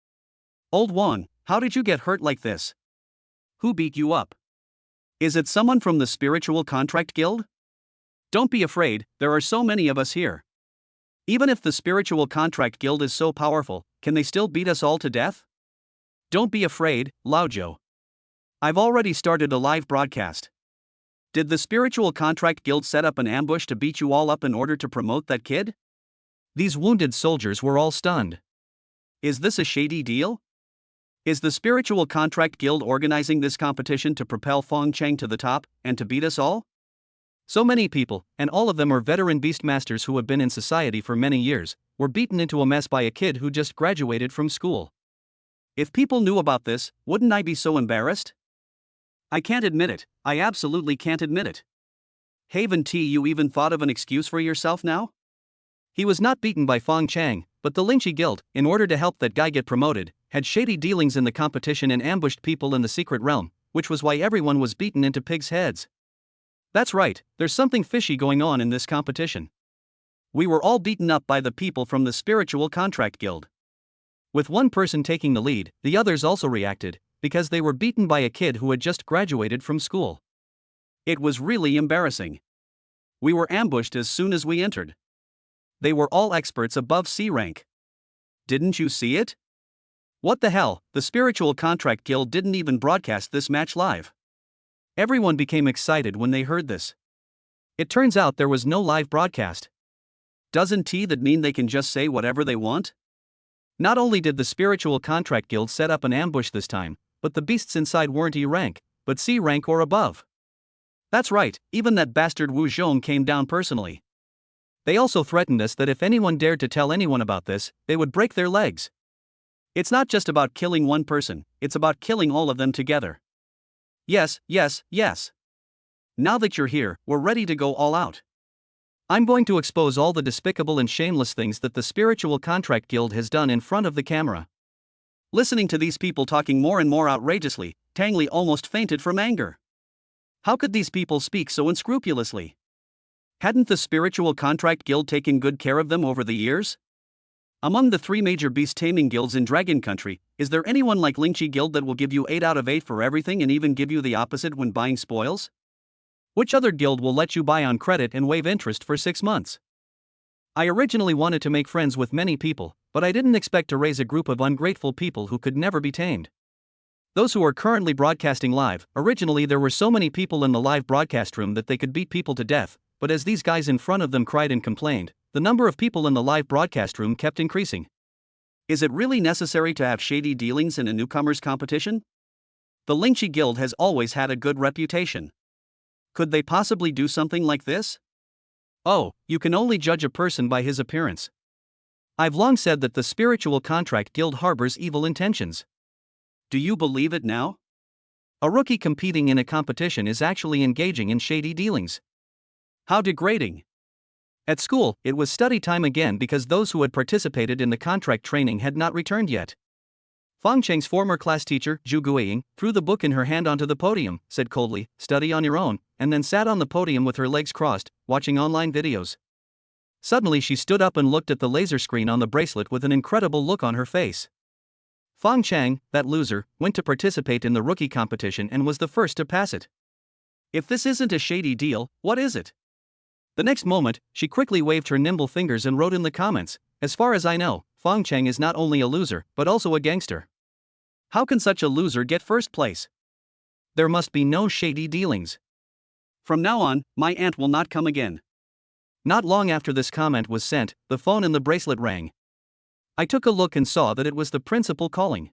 "Old one, how did you get hurt like this? Who beat you up? Is it someone from the Spiritual Contract Guild? Don't be afraid, there are so many of us here. Even if the Spiritual Contract Guild is so powerful, can they still beat us all to death? Don't be afraid, Laojiu. I've already started a live broadcast. Did the Spiritual Contract Guild set up an ambush to beat you all up in order to promote that kid?" These wounded soldiers were all stunned. Is this a shady deal? Is the Spiritual Contract Guild organizing this competition to propel Fong Cheng to the top, and to beat us all? So many people, and all of them are veteran beastmasters who have been in society for many years, were beaten into a mess by a kid who just graduated from school. If people knew about this, wouldn't I be so embarrassed? I can't admit it, I absolutely can't admit it. Haven T, you even thought of an excuse for yourself now? He was not beaten by Fong Cheng, but the Yunxi Guild, in order to help that guy get promoted, had shady dealings in the competition and ambushed people in the secret realm, which was why everyone was beaten into pigs' heads. That's right, there's something fishy going on in this competition. We were all beaten up by the people from the Spiritual Contract Guild. With one person taking the lead, the others also reacted, because they were beaten by a kid who had just graduated from school. It was really embarrassing. We were ambushed as soon as we entered. They were all experts above C rank. Didn't you see it? What the hell, the Spiritual Contract Guild didn't even broadcast this match live. Everyone became excited when they heard this. It turns out there was no live broadcast. Doesn't that mean they can just say whatever they want? Not only did the Spiritual Contract Guild set up an ambush this time, but the beasts inside weren't E rank, but C rank or above. That's right, even that bastard Wu Zhong came down personally. They also threatened us that if anyone dared to tell anyone about this, they would break their legs. It's not just about killing one person, it's about killing all of them together. Yes, yes, yes. Now that you're here, we're ready to go all out. I'm going to expose all the despicable and shameless things that the Spiritual Contract Guild has done in front of the camera. Listening to these people talking more and more outrageously, Tang Li almost fainted from anger. How could these people speak so unscrupulously? Hadn't the Spiritual Contract Guild taken good care of them over the years? Among the 3 major beast taming guilds in Dragon Country, is there anyone like Yunxi Guild that will give you 8 out of 8 for everything and even give you the opposite when buying spoils? Which other guild will let you buy on credit and waive interest for 6 months? I originally wanted to make friends with many people, but I didn't expect to raise a group of ungrateful people who could never be tamed. Those who are currently broadcasting live, originally there were so many people in the live broadcast room that they could beat people to death, but as these guys in front of them cried and complained, the number of people in the live broadcast room kept increasing. Is it really necessary to have shady dealings in a newcomers competition? The Yunxi Guild has always had a good reputation. Could they possibly do something like this? Oh, you can only judge a person by his appearance. I've long said that the Spiritual Contract Guild harbors evil intentions. Do you believe it now? A rookie competing in a competition is actually engaging in shady dealings. How degrading. At school, it was study time again because those who had participated in the contract training had not returned yet. Fong Cheng's former class teacher, Zhu Guiying, threw the book in her hand onto the podium, said coldly, "Study on your own," and then sat on the podium with her legs crossed, watching online videos. Suddenly she stood up and looked at the laser screen on the bracelet with an incredible look on her face. Fong Cheng, that loser, went to participate in the rookie competition and was the first to pass it. If this isn't a shady deal, what is it? The next moment, she quickly waved her nimble fingers and wrote in the comments, "As far as I know, Fong Cheng is not only a loser, but also a gangster. How can such a loser get first place? There must be no shady dealings. From now on, my aunt will not come again." Not long after this comment was sent, the phone in the bracelet rang. I took a look and saw that it was the principal calling.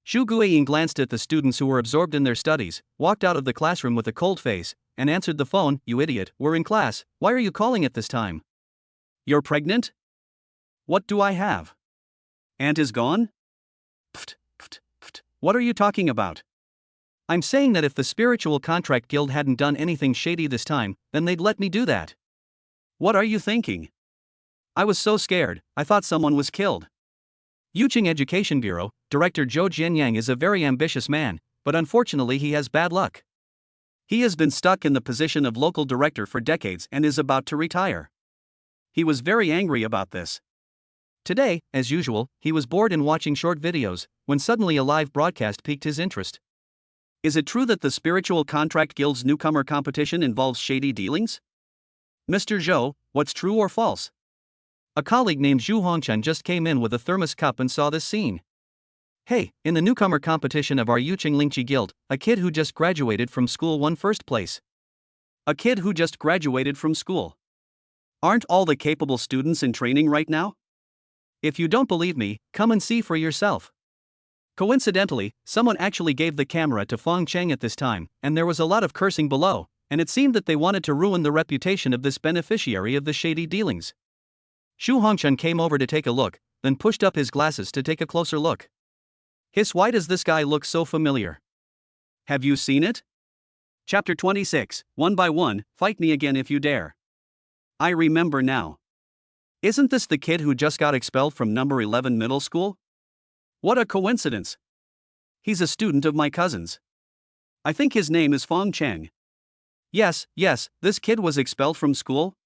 Zhu Guiying glanced at the students who were absorbed in their studies, walked out of the classroom with a cold face, and answered the phone. "You idiot, we're in class, why are you calling at this time? You're pregnant? What do I have? Aunt is gone? Pft, pft, pft. What are you talking about? I'm saying that if the Spiritual Contract Guild hadn't done anything shady this time, then they'd let me do that. What are you thinking? I was so scared, I thought someone was killed." Yuching Education Bureau, Director Zhou Jianyang is a very ambitious man, but unfortunately he has bad luck. He has been stuck in the position of local director for decades and is about to retire. He was very angry about this. Today, as usual, he was bored in watching short videos, when suddenly a live broadcast piqued his interest. Is it true that the Spiritual Contract Guild's newcomer competition involves shady dealings? Mr. Zhou, what's true or false? A colleague named Zhu Hongchen just came in with a thermos cup and saw this scene. "Hey, in the newcomer competition of our Yuching Lingqi Guild, a kid who just graduated from school won first place." A kid who just graduated from school? Aren't all the capable students in training right now? If you don't believe me, come and see for yourself. Coincidentally, someone actually gave the camera to Fong Cheng at this time, and there was a lot of cursing below, and it seemed that they wanted to ruin the reputation of this beneficiary of the shady dealings. Xu Hongchun came over to take a look, then pushed up his glasses to take a closer look. "Hiss, why does this guy look so familiar? Have you seen it?" Chapter 26, One by One, Fight Me Again If You Dare. I remember now. Isn't this the kid who just got expelled from number 11 middle school? What a coincidence. He's a student of my cousin's. I think his name is Fong Cheng. Yes, this kid was expelled from school?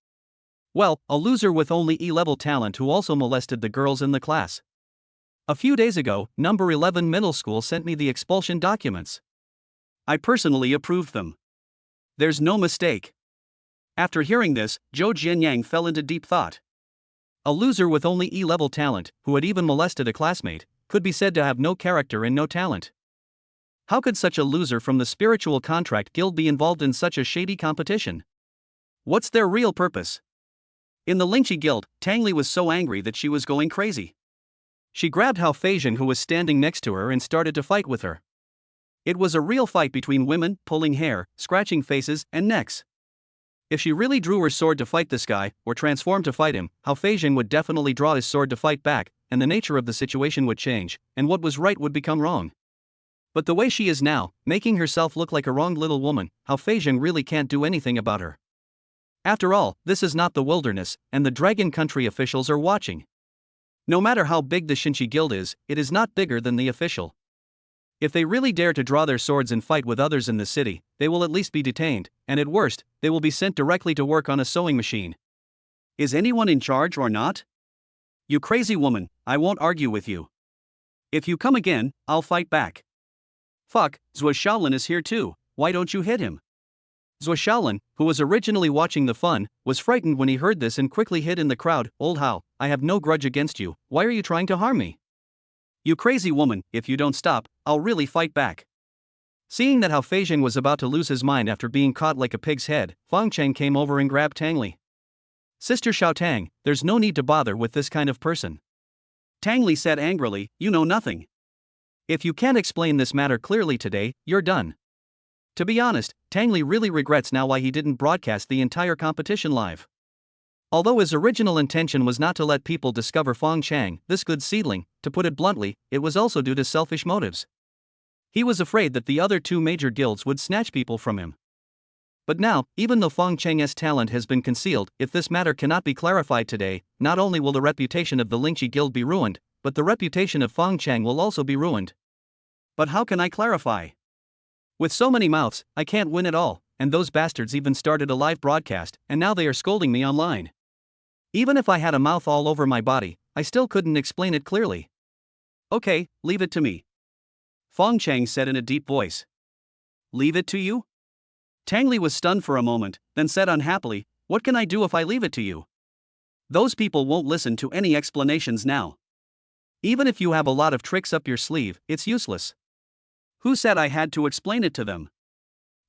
Well, a loser with only E-level talent who also molested the girls in the class. A few days ago, number 11 middle school sent me the expulsion documents. I personally approved them. There's no mistake. After hearing this, Zhou Jianyang fell into deep thought. A loser with only E-level talent, who had even molested a classmate, could be said to have no character and no talent. How could such a loser from the Spiritual Contract Guild be involved in such a shady competition? What's their real purpose? In the Lingqi Guild, Tang Li was so angry that she was going crazy. She grabbed Hao Feizhen, who was standing next to her, and started to fight with her. It was a real fight between women, pulling hair, scratching faces, and necks. If she really drew her sword to fight this guy, or transformed to fight him, Hao Feizhen would definitely draw his sword to fight back, and the nature of the situation would change, and what was right would become wrong. But the way she is now, making herself look like a wronged little woman, Hao Feizhen really can't do anything about her. After all, this is not the wilderness, and the Dragon Country officials are watching. No matter how big the Shinchi Guild is, it is not bigger than the official. If they really dare to draw their swords and fight with others in the city, they will at least be detained, and at worst, they will be sent directly to work on a sewing machine. Is anyone in charge or not? You crazy woman, I won't argue with you. If you come again, I'll fight back. Fuck, Zhou Shaolin is here too, why don't you hit him? Zhou Shaolin, who was originally watching the fun, was frightened when he heard this and quickly hid in the crowd. "Old Hao, I have no grudge against you, why are you trying to harm me? You crazy woman, if you don't stop, I'll really fight back." Seeing that Hao Feizhen was about to lose his mind after being caught like a pig's head, Fong Cheng came over and grabbed Tang Li. "Sister Xiao Tang, there's no need to bother with this kind of person." Tang Li said angrily, "You know nothing. If you can't explain this matter clearly today, you're done. To be honest, Tang Li really regrets now why he didn't broadcast the entire competition live. Although his original intention was not to let people discover Fong Cheng, this good seedling, to put it bluntly, it was also due to selfish motives. He was afraid that the other two major guilds would snatch people from him. But now, even though Fong Cheng's talent has been concealed, if this matter cannot be clarified today, not only will the reputation of the Yunxi guild be ruined, but the reputation of Fong Cheng will also be ruined. But how can I clarify? With so many mouths, I can't win at all, and those bastards even started a live broadcast, and now they are scolding me online. Even if I had a mouth all over my body, I still couldn't explain it clearly. Okay, leave it to me. Fong Cheng said in a deep voice. Leave it to you? Tang Li was stunned for a moment, then said unhappily, what can I do if I leave it to you? Those people won't listen to any explanations now. Even if you have a lot of tricks up your sleeve, it's useless. Who said I had to explain it to them?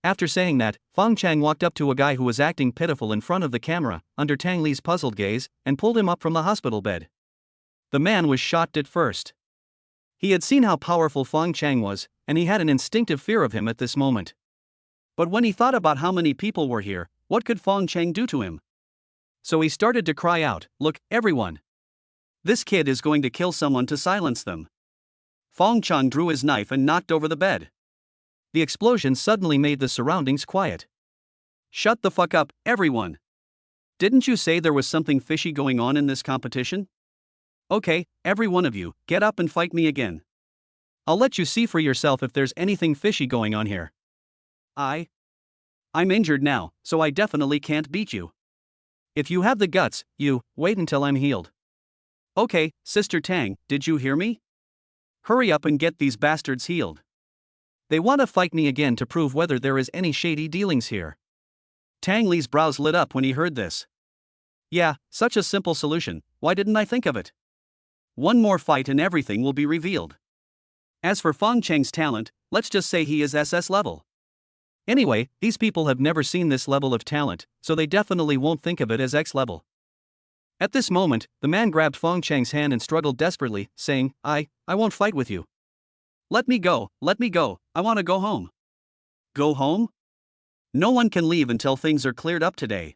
After saying that, Fong Cheng walked up to a guy who was acting pitiful in front of the camera, under Tang Li's puzzled gaze, and pulled him up from the hospital bed. The man was shocked at first. He had seen how powerful Fong Cheng was, and he had an instinctive fear of him at this moment. But when he thought about how many people were here, what could Fong Cheng do to him? So he started to cry out, look, everyone. This kid is going to kill someone to silence them. Fong Cheng drew his knife and knocked over the bed. The explosion suddenly made the surroundings quiet. Shut the fuck up, everyone. Didn't you say there was something fishy going on in this competition? Okay, every one of you, get up and fight me again. I'll let you see for yourself if there's anything fishy going on here. I'm injured now, so I definitely can't beat you. If you have the guts, you, wait until I'm healed. Okay, Sister Tang, did you hear me? Hurry up and get these bastards healed. They want to fight me again to prove whether there is any shady dealings here. Tang Li's brows lit up when he heard this. Yeah, such a simple solution, why didn't I think of it? One more fight and everything will be revealed. As for Fong Cheng's talent, let's just say he is SS level. Anyway, these people have never seen this level of talent, so they definitely won't think of it as X level. At this moment, the man grabbed Fong Cheng's hand and struggled desperately, saying, I won't fight with you. Let me go, I want to go home. Go home? No one can leave until things are cleared up today.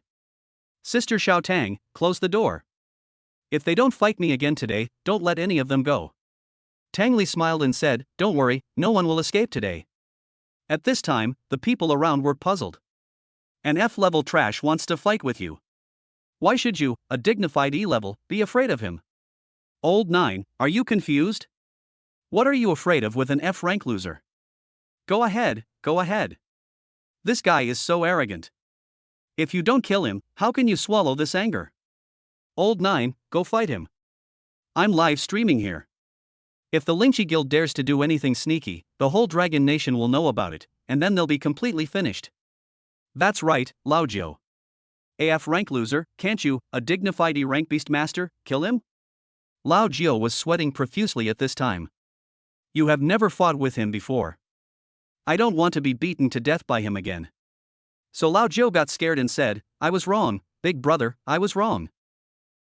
Sister Xiao Tang, close the door. If they don't fight me again today, don't let any of them go. Tang Li smiled and said, don't worry, no one will escape today. At this time, the people around were puzzled. An F-level trash wants to fight with you. Why should you, a dignified E-level, be afraid of him? Old 9, are you confused? What are you afraid of with an F-rank loser? Go ahead. This guy is so arrogant. If you don't kill him, how can you swallow this anger? Old 9, go fight him. I'm live streaming here. If the Yunxi guild dares to do anything sneaky, the whole Dragon Nation will know about it, and then they'll be completely finished. That's right, Lao Jiu. AF rank loser, can't you, a dignified E rank beast master, kill him? Lao Jiu was sweating profusely at this time. You have never fought with him before. I don't want to be beaten to death by him again. So Lao Jiu got scared and said, I was wrong, big brother, I was wrong.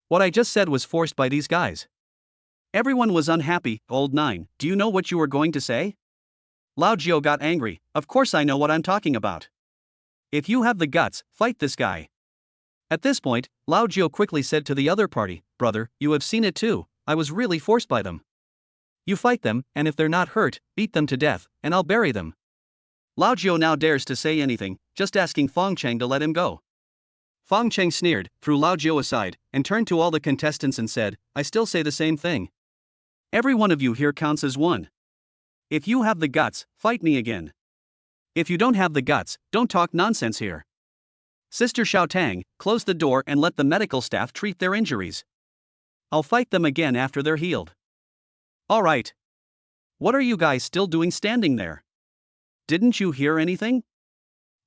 What I just said was forced by these guys. Everyone was unhappy. Old 9, do you know what you were going to say? Lao Jiu got angry, of course I know what I'm talking about. If you have the guts, fight this guy. At this point, Lao Jiu quickly said to the other party, brother, you have seen it too, I was really forced by them. You fight them, and if they're not hurt, beat them to death, and I'll bury them. Lao Jiu now dares to say anything, just asking Fong Cheng to let him go. Fong Cheng sneered, threw Lao Jiu aside, and turned to all the contestants and said, I still say the same thing. Every one of you here counts as one. If you have the guts, fight me again. If you don't have the guts, don't talk nonsense here. Sister Xiao Tang, close the door and let the medical staff treat their injuries. I'll fight them again after they're healed. All right. What are you guys still doing standing there? Didn't you hear anything?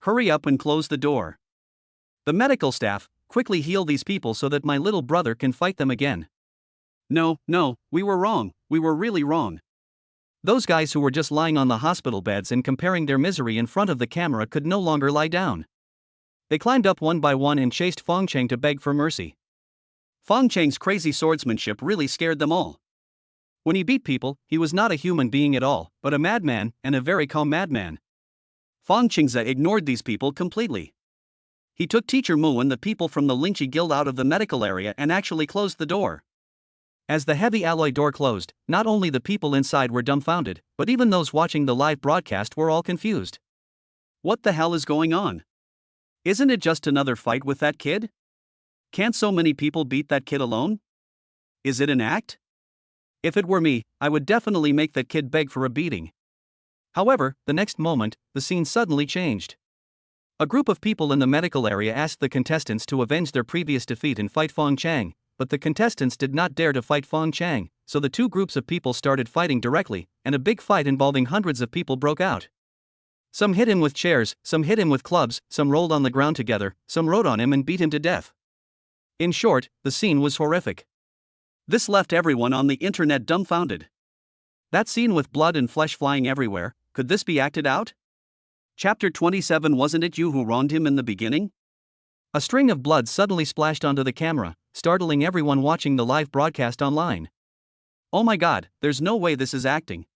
Hurry up and close the door. The medical staff, quickly heal these people so that my little brother can fight them again. No, we were wrong, we were really wrong. Those guys who were just lying on the hospital beds and comparing their misery in front of the camera could no longer lie down. They climbed up one by one and chased Fong Cheng to beg for mercy. Fong Cheng's crazy swordsmanship really scared them all. When he beat people, he was not a human being at all, but a madman, and a very calm madman. Fong Cheng ignored these people completely. He took Teacher Mu and the people from the Yunxi guild out of the medical area and actually closed the door. As the heavy alloy door closed, not only the people inside were dumbfounded, but even those watching the live broadcast were all confused. What the hell is going on? Isn't it just another fight with that kid? Can't so many people beat that kid alone? Is it an act? If it were me, I would definitely make that kid beg for a beating. However, the next moment, the scene suddenly changed. A group of people in the medical area asked the contestants to avenge their previous defeat and fight Fong Cheng, but the contestants did not dare to fight Fong Cheng, so the two groups of people started fighting directly, and a big fight involving hundreds of people broke out. Some hit him with chairs, some hit him with clubs, some rolled on the ground together, some rode on him and beat him to death. In short, the scene was horrific. This left everyone on the internet dumbfounded. That scene with blood and flesh flying everywhere, could this be acted out? Chapter 27. Wasn't it you who wronged him in the beginning? A string of blood suddenly splashed onto the camera, startling everyone watching the live broadcast online. Oh my god, there's no way this is acting.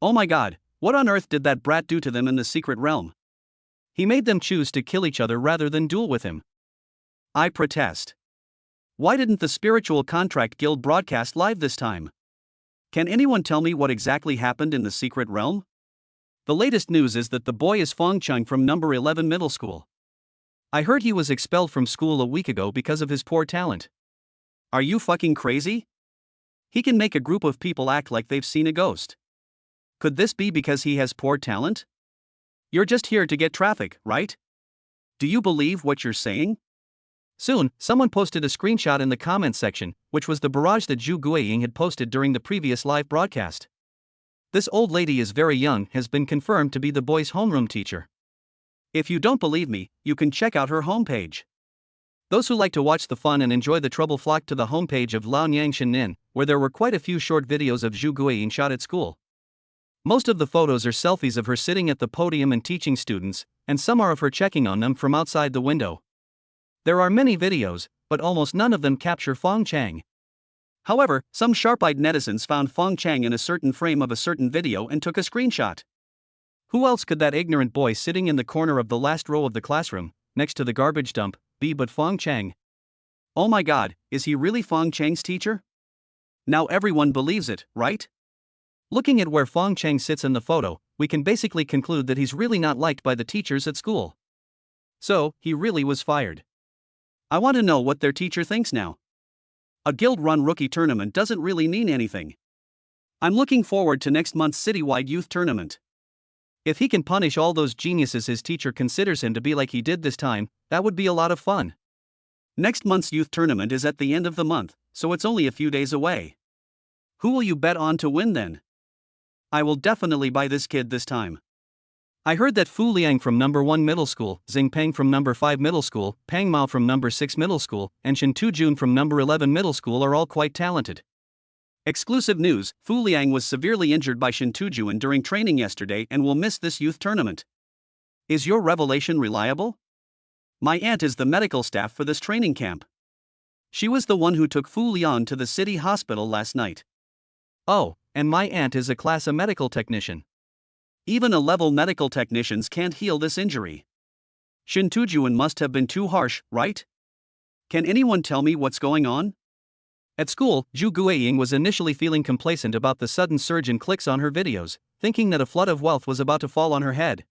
Oh my god, what on earth did that brat do to them in the secret realm? He made them choose to kill each other rather than duel with him. I protest. Why didn't the Spiritual Contract Guild broadcast live this time? Can anyone tell me what exactly happened in the secret realm? The latest news is that the boy is Fong Cheng from number 11 middle school. I heard he was expelled from school a week ago because of his poor talent. Are you fucking crazy? He can make a group of people act like they've seen a ghost. Could this be because he has poor talent? You're just here to get traffic, right? Do you believe what you're saying? Soon, someone posted a screenshot in the comments section, which was the barrage that Zhu Guiying had posted during the previous live broadcast. This old lady is very young, has been confirmed to be the boy's homeroom teacher. If you don't believe me, you can check out her homepage. Those who like to watch the fun and enjoy the trouble flocked to the homepage of Laonyang Shinin, where there were quite a few short videos of Zhu Guiying shot at school. Most of the photos are selfies of her sitting at the podium and teaching students, and some are of her checking on them from outside the window. There are many videos, but almost none of them capture Fong Cheng. However, some sharp-eyed netizens found Fong Cheng in a certain frame of a certain video and took a screenshot. Who else could that ignorant boy sitting in the corner of the last row of the classroom, next to the garbage dump, be but Fong Cheng? Oh my god, is he really Fong Cheng's teacher? Now everyone believes it, right? Looking at where Fong Cheng sits in the photo, we can basically conclude that he's really not liked by the teachers at school. So, he really was fired. I want to know what their teacher thinks now. A guild-run rookie tournament doesn't really mean anything. I'm looking forward to next month's citywide youth tournament. If he can punish all those geniuses his teacher considers him to be like he did this time, that would be a lot of fun. Next month's youth tournament is at the end of the month, so it's only a few days away. Who will you bet on to win then? I will definitely buy this kid this time. I heard that Fu Liang from number 1 middle school, Xing Peng from number 5 middle school, Pang Mao from number 6 middle school, and Shin Tujun from number 11 middle school are all quite talented. Exclusive news, Fu Liang was severely injured by Shin Tujun during training yesterday and will miss this youth tournament. Is your revelation reliable? My aunt is the medical staff for this training camp. She was the one who took Fu Liang to the city hospital last night. Oh, and my aunt is a class A medical technician. Even A-level medical technicians can't heal this injury. Shin Tujun must have been too harsh, right? Can anyone tell me what's going on? At school, Zhu Guiying was initially feeling complacent about the sudden surge in clicks on her videos, thinking that a flood of wealth was about to fall on her head.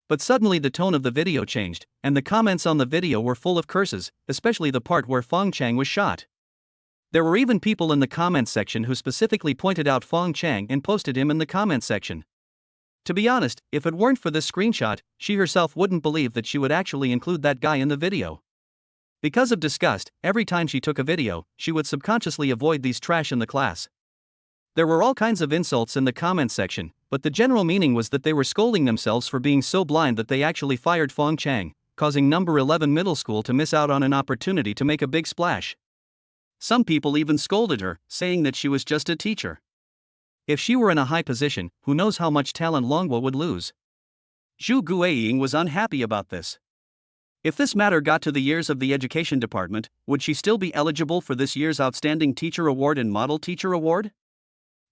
But suddenly the tone of the video changed, and the comments on the video were full of curses, especially the part where Fong Cheng was shot. There were even people in the comments section who specifically pointed out Fong Cheng and posted him in the comments section. To be honest, if it weren't for this screenshot, she herself wouldn't believe that she would actually include that guy in the video. Because of disgust, every time she took a video, she would subconsciously avoid these trash in the class. There were all kinds of insults in the comments section, but the general meaning was that they were scolding themselves for being so blind that they actually fired Fong Cheng, causing number 11 middle school to miss out on an opportunity to make a big splash. Some people even scolded her, saying that she was just a teacher. If she were in a high position, who knows how much talent Longwo would lose. Zhu Guiying was unhappy about this. If this matter got to the ears of the education department, would she still be eligible for this year's Outstanding Teacher Award and Model Teacher Award?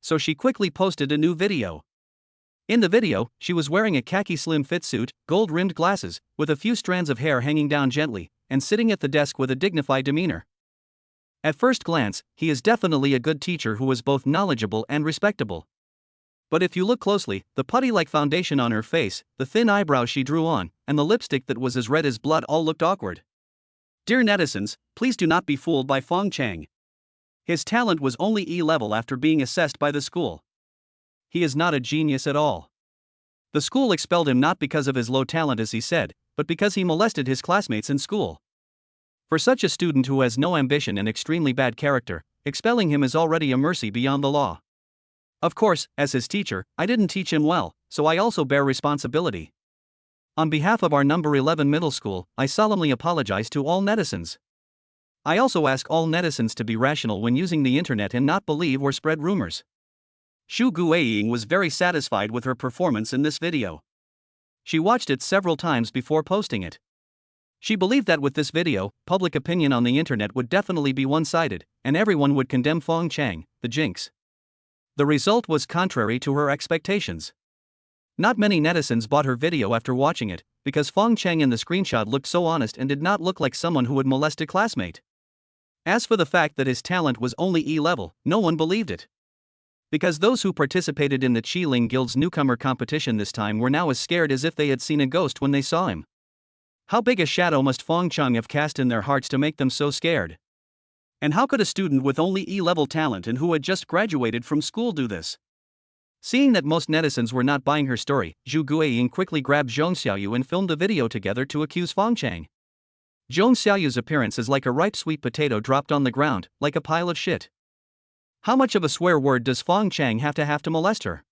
so she quickly posted a new video. In the video, she was wearing a khaki slim fit suit, gold-rimmed glasses, with a few strands of hair hanging down gently, and sitting at the desk with a dignified demeanor. At first glance, he is definitely a good teacher who is both knowledgeable and respectable. But if you look closely, the putty-like foundation on her face, the thin eyebrows she drew on, and the lipstick that was as red as blood all looked awkward. Dear netizens, please do not be fooled by Fong Cheng. His talent was only E-level after being assessed by the school. He is not a genius at all. The school expelled him not because of his low talent as he said, but because he molested his classmates in school. For such a student who has no ambition and extremely bad character, expelling him is already a mercy beyond the law. Of course, as his teacher, I didn't teach him well, so I also bear responsibility. On behalf of our number 11 middle school, I solemnly apologize to all netizens. I also ask all netizens to be rational when using the internet and not believe or spread rumors. Xu Guiying was very satisfied with her performance in this video. She watched it several times before posting it. She believed that with this video, public opinion on the internet would definitely be one-sided, and everyone would condemn Fong Cheng, the jinx. The result was contrary to her expectations. Not many netizens bought her video after watching it, because Fong Cheng in the screenshot looked so honest and did not look like someone who would molest a classmate. As for the fact that his talent was only E-level, no one believed it. Because those who participated in the Qiling Guild's newcomer competition this time were now as scared as if they had seen a ghost when they saw him. How big a shadow must Fong Cheng have cast in their hearts to make them so scared? And how could a student with only E-level talent and who had just graduated from school do this? Seeing that most netizens were not buying her story, Xu Guiying quickly grabbed Zhong Xiaoyu and filmed a video together to accuse Fong Cheng. Zhong Xiaoyu's appearance is like a ripe sweet potato dropped on the ground, like a pile of shit. How much of a swear word does Fong Cheng have to molest her?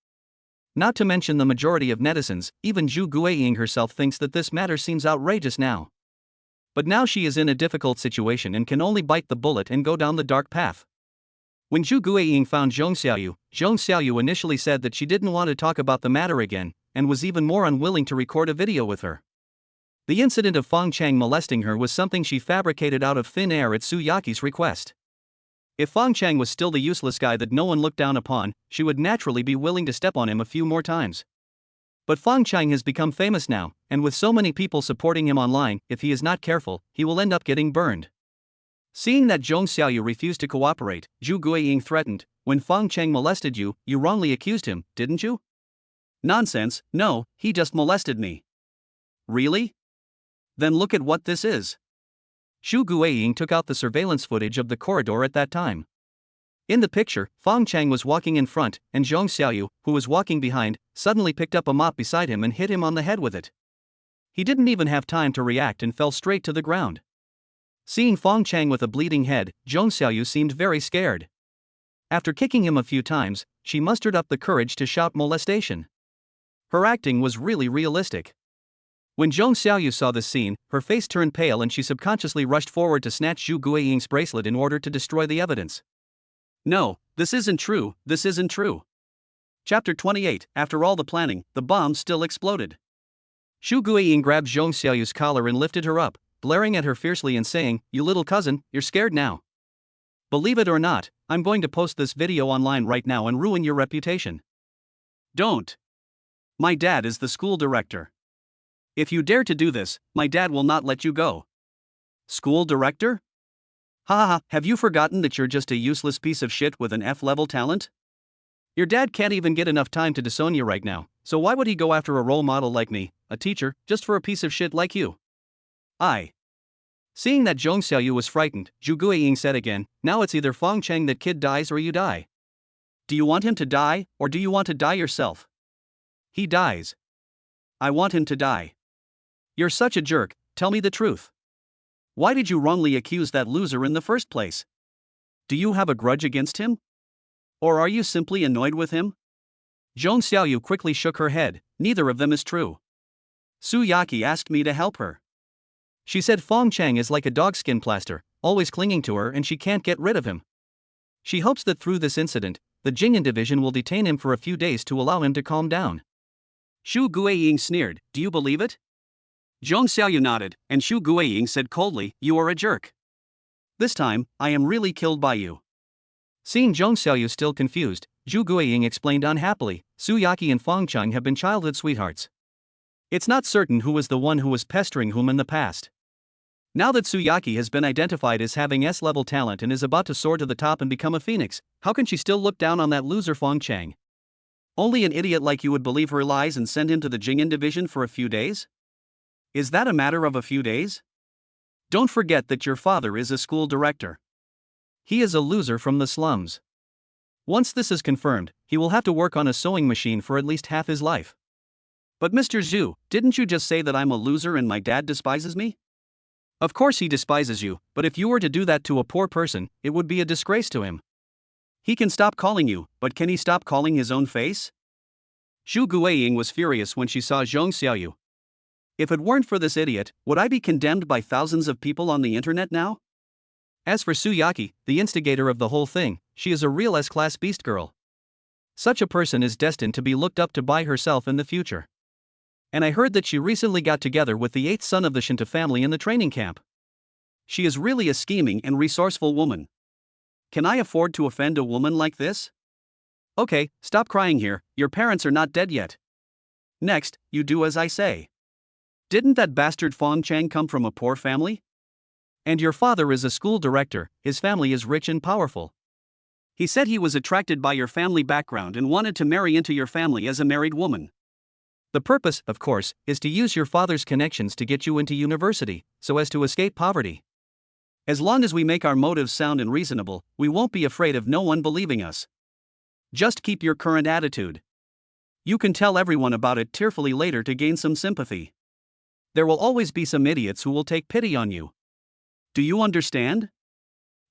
Not to mention the majority of netizens, even Xu Guiying herself thinks that this matter seems outrageous now. But now she is in a difficult situation and can only bite the bullet and go down the dark path. When Xu Guiying found Zhong Xiaoyu initially said that she didn't want to talk about the matter again, and was even more unwilling to record a video with her. The incident of Fong Cheng molesting her was something she fabricated out of thin air at Su Yaqi's request. If Fong Cheng was still the useless guy that no one looked down upon, she would naturally be willing to step on him a few more times. But Fong Cheng has become famous now, and with so many people supporting him online, if he is not careful, he will end up getting burned. Seeing that Zhong Xiaoyu refused to cooperate, Xu Guiying threatened, "When Fong Cheng molested you, you wrongly accused him, didn't you?" "Nonsense, no, he just molested me." "Really? Then look at what this is." Xu Guiying took out the surveillance footage of the corridor at that time. In the picture, Fong Cheng was walking in front, and Zhong Xiaoyu, who was walking behind, suddenly picked up a mop beside him and hit him on the head with it. He didn't even have time to react and fell straight to the ground. Seeing Fong Cheng with a bleeding head, Zhong Xiaoyu seemed very scared. After kicking him a few times, she mustered up the courage to shout molestation. Her acting was really realistic. When Zhong Xiaoyu saw this scene, her face turned pale and she subconsciously rushed forward to snatch Xu Guiying's bracelet in order to destroy the evidence. "No, this isn't true, this isn't true." Chapter 28. After all the planning, the bomb still exploded. Xu Guiying grabbed Zhong Xiaoyu's collar and lifted her up, glaring at her fiercely and saying, "You little cousin, you're scared now. Believe it or not, I'm going to post this video online right now and ruin your reputation." "Don't. My dad is the school director. If you dare to do this, my dad will not let you go." "School director? Ha ha, have you forgotten that you're just a useless piece of shit with an F-level talent? Your dad can't even get enough time to disown you right now, so why would he go after a role model like me, a teacher, just for a piece of shit like you?" Seeing that Zhong Xiaoyu was frightened, Xu Guiying said again, "Now it's either Fong Cheng that kid dies or you die. Do you want him to die, or do you want to die yourself?" "He dies. I want him to die." "You're such a jerk, tell me the truth. Why did you wrongly accuse that loser in the first place? Do you have a grudge against him? Or are you simply annoyed with him?" Zhong Xiaoyu quickly shook her head, "Neither of them is true. Su Yaqi asked me to help her. She said Fong Cheng is like a dogskin plaster, always clinging to her and she can't get rid of him. She hopes that through this incident, the Jing'an division will detain him for a few days to allow him to calm down." Xu Guiying sneered, "Do you believe it?" Zhong Xiaoyu nodded, and Xu Guiying said coldly, "You are a jerk. This time, I am really killed by you." Seeing Zhong Xiaoyu still confused, Zhu Guiying explained unhappily. Su Yaqi and Fong Cheng have been childhood sweethearts. It's not certain who was the one who was pestering whom in the past. Now that Su Yaqi has been identified as having S-level talent and is about to soar to the top and become a phoenix, how can she still look down on that loser Fong Cheng? Only an idiot like you would believe her lies and send him to the Jing'an division for a few days? Is that a matter of a few days? Don't forget that your father is a school director. He is a loser from the slums. Once this is confirmed, he will have to work on a sewing machine for at least half his life. But Mr. Zhu, didn't you just say that I'm a loser and my dad despises me? Of course he despises you, but if you were to do that to a poor person, it would be a disgrace to him. He can stop calling you, but can he stop calling his own face? Zhu Guiying was furious when she saw Zhong Xiaoyu. If it weren't for this idiot, would I be condemned by thousands of people on the internet now? As for Su Yaqi, the instigator of the whole thing, she is a real S-class beast girl. Such a person is destined to be looked up to by herself in the future. And I heard that she recently got together with the 8th son of the Shinta family in the training camp. She is really a scheming and resourceful woman. Can I afford to offend a woman like this? Okay, stop crying here, your parents are not dead yet. Next, you do as I say. Didn't that bastard Fong Cheng come from a poor family? And your father is a school director, his family is rich and powerful. He said he was attracted by your family background and wanted to marry into your family as a married woman. The purpose, of course, is to use your father's connections to get you into university, so as to escape poverty. As long as we make our motives sound and reasonable, we won't be afraid of no one believing us. Just keep your current attitude. You can tell everyone about it tearfully later to gain some sympathy. There will always be some idiots who will take pity on you. Do you understand?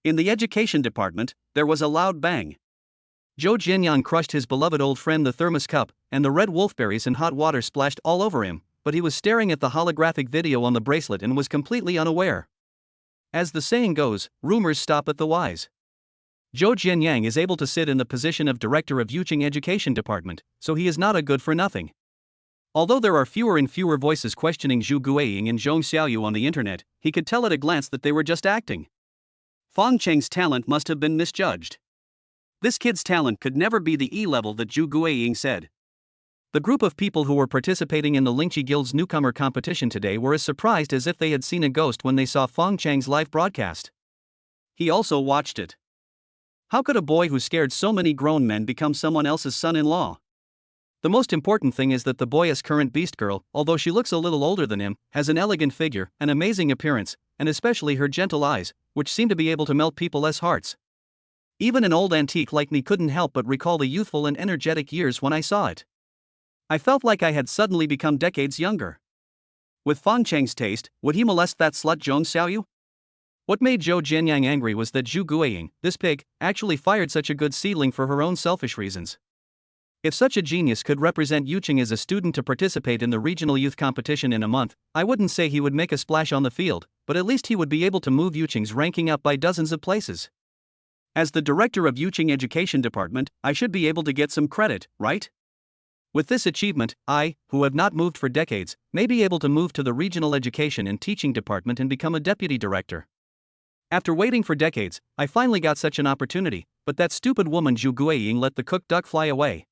In the education department, there was a loud bang. Zhou Jianyang crushed his beloved old friend the thermos cup, and the red wolfberries and hot water splashed all over him, but he was staring at the holographic video on the bracelet and was completely unaware. As the saying goes, rumors stop at the wise. Zhou Jianyang is able to sit in the position of director of Yuqing Education Department, so he is not a good for nothing. Although there are fewer and fewer voices questioning Zhu Guiying and Zhong Xiaoyu on the internet, he could tell at a glance that they were just acting. Fong Cheng's talent must have been misjudged. This kid's talent could never be the E-level that Zhu Guiying said. The group of people who were participating in the Yunxi Guild's newcomer competition today were as surprised as if they had seen a ghost when they saw Fong Cheng's live broadcast. He also watched it. How could a boy who scared so many grown men become someone else's son-in-law? The most important thing is that the boy is current beast girl, although she looks a little older than him, has an elegant figure, an amazing appearance, and especially her gentle eyes, which seem to be able to melt people's hearts. Even an old antique like me couldn't help but recall the youthful and energetic years when I saw it. I felt like I had suddenly become decades younger. With Fong Cheng's taste, would he molest that slut Zhong Xiaoyu? What made Zhou Jianyang angry was that Zhu Guiying, this pig, actually fired such a good seedling for her own selfish reasons. If such a genius could represent Yuqing as a student to participate in the regional youth competition in a month, I wouldn't say he would make a splash on the field, but at least he would be able to move Yuqing's ranking up by dozens of places. As the director of Yuqing Education Department, I should be able to get some credit, right? With this achievement, I, who have not moved for decades, may be able to move to the Regional Education and Teaching Department and become a deputy director. After waiting for decades, I finally got such an opportunity, but that stupid woman Zhu Guiying let the cooked duck fly away.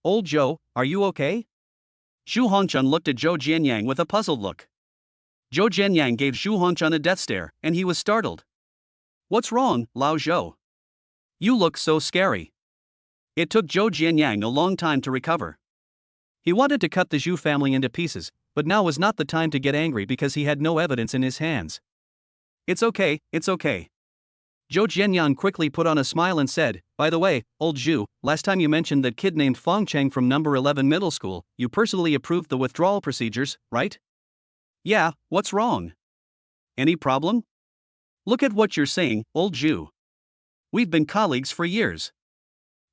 Old Zhou, are you okay? Zhu Hongchun looked at Zhou Jianyang with a puzzled look. Zhou Jianyang gave Zhu Hongchun a death stare, and he was startled. What's wrong, Lao Zhou? You look so scary. It took Zhou Jianyang a long time to recover. He wanted to cut the Zhu family into pieces, but now was not the time to get angry because he had no evidence in his hands. It's okay, it's okay. Zhou Jianyang quickly put on a smile and said, by the way, old Zhu, last time you mentioned that kid named Fong Cheng from number 11 middle school, you personally approved the withdrawal procedures, right? Yeah, what's wrong? Any problem? Look at what you're saying, old Zhu. We've been colleagues for years.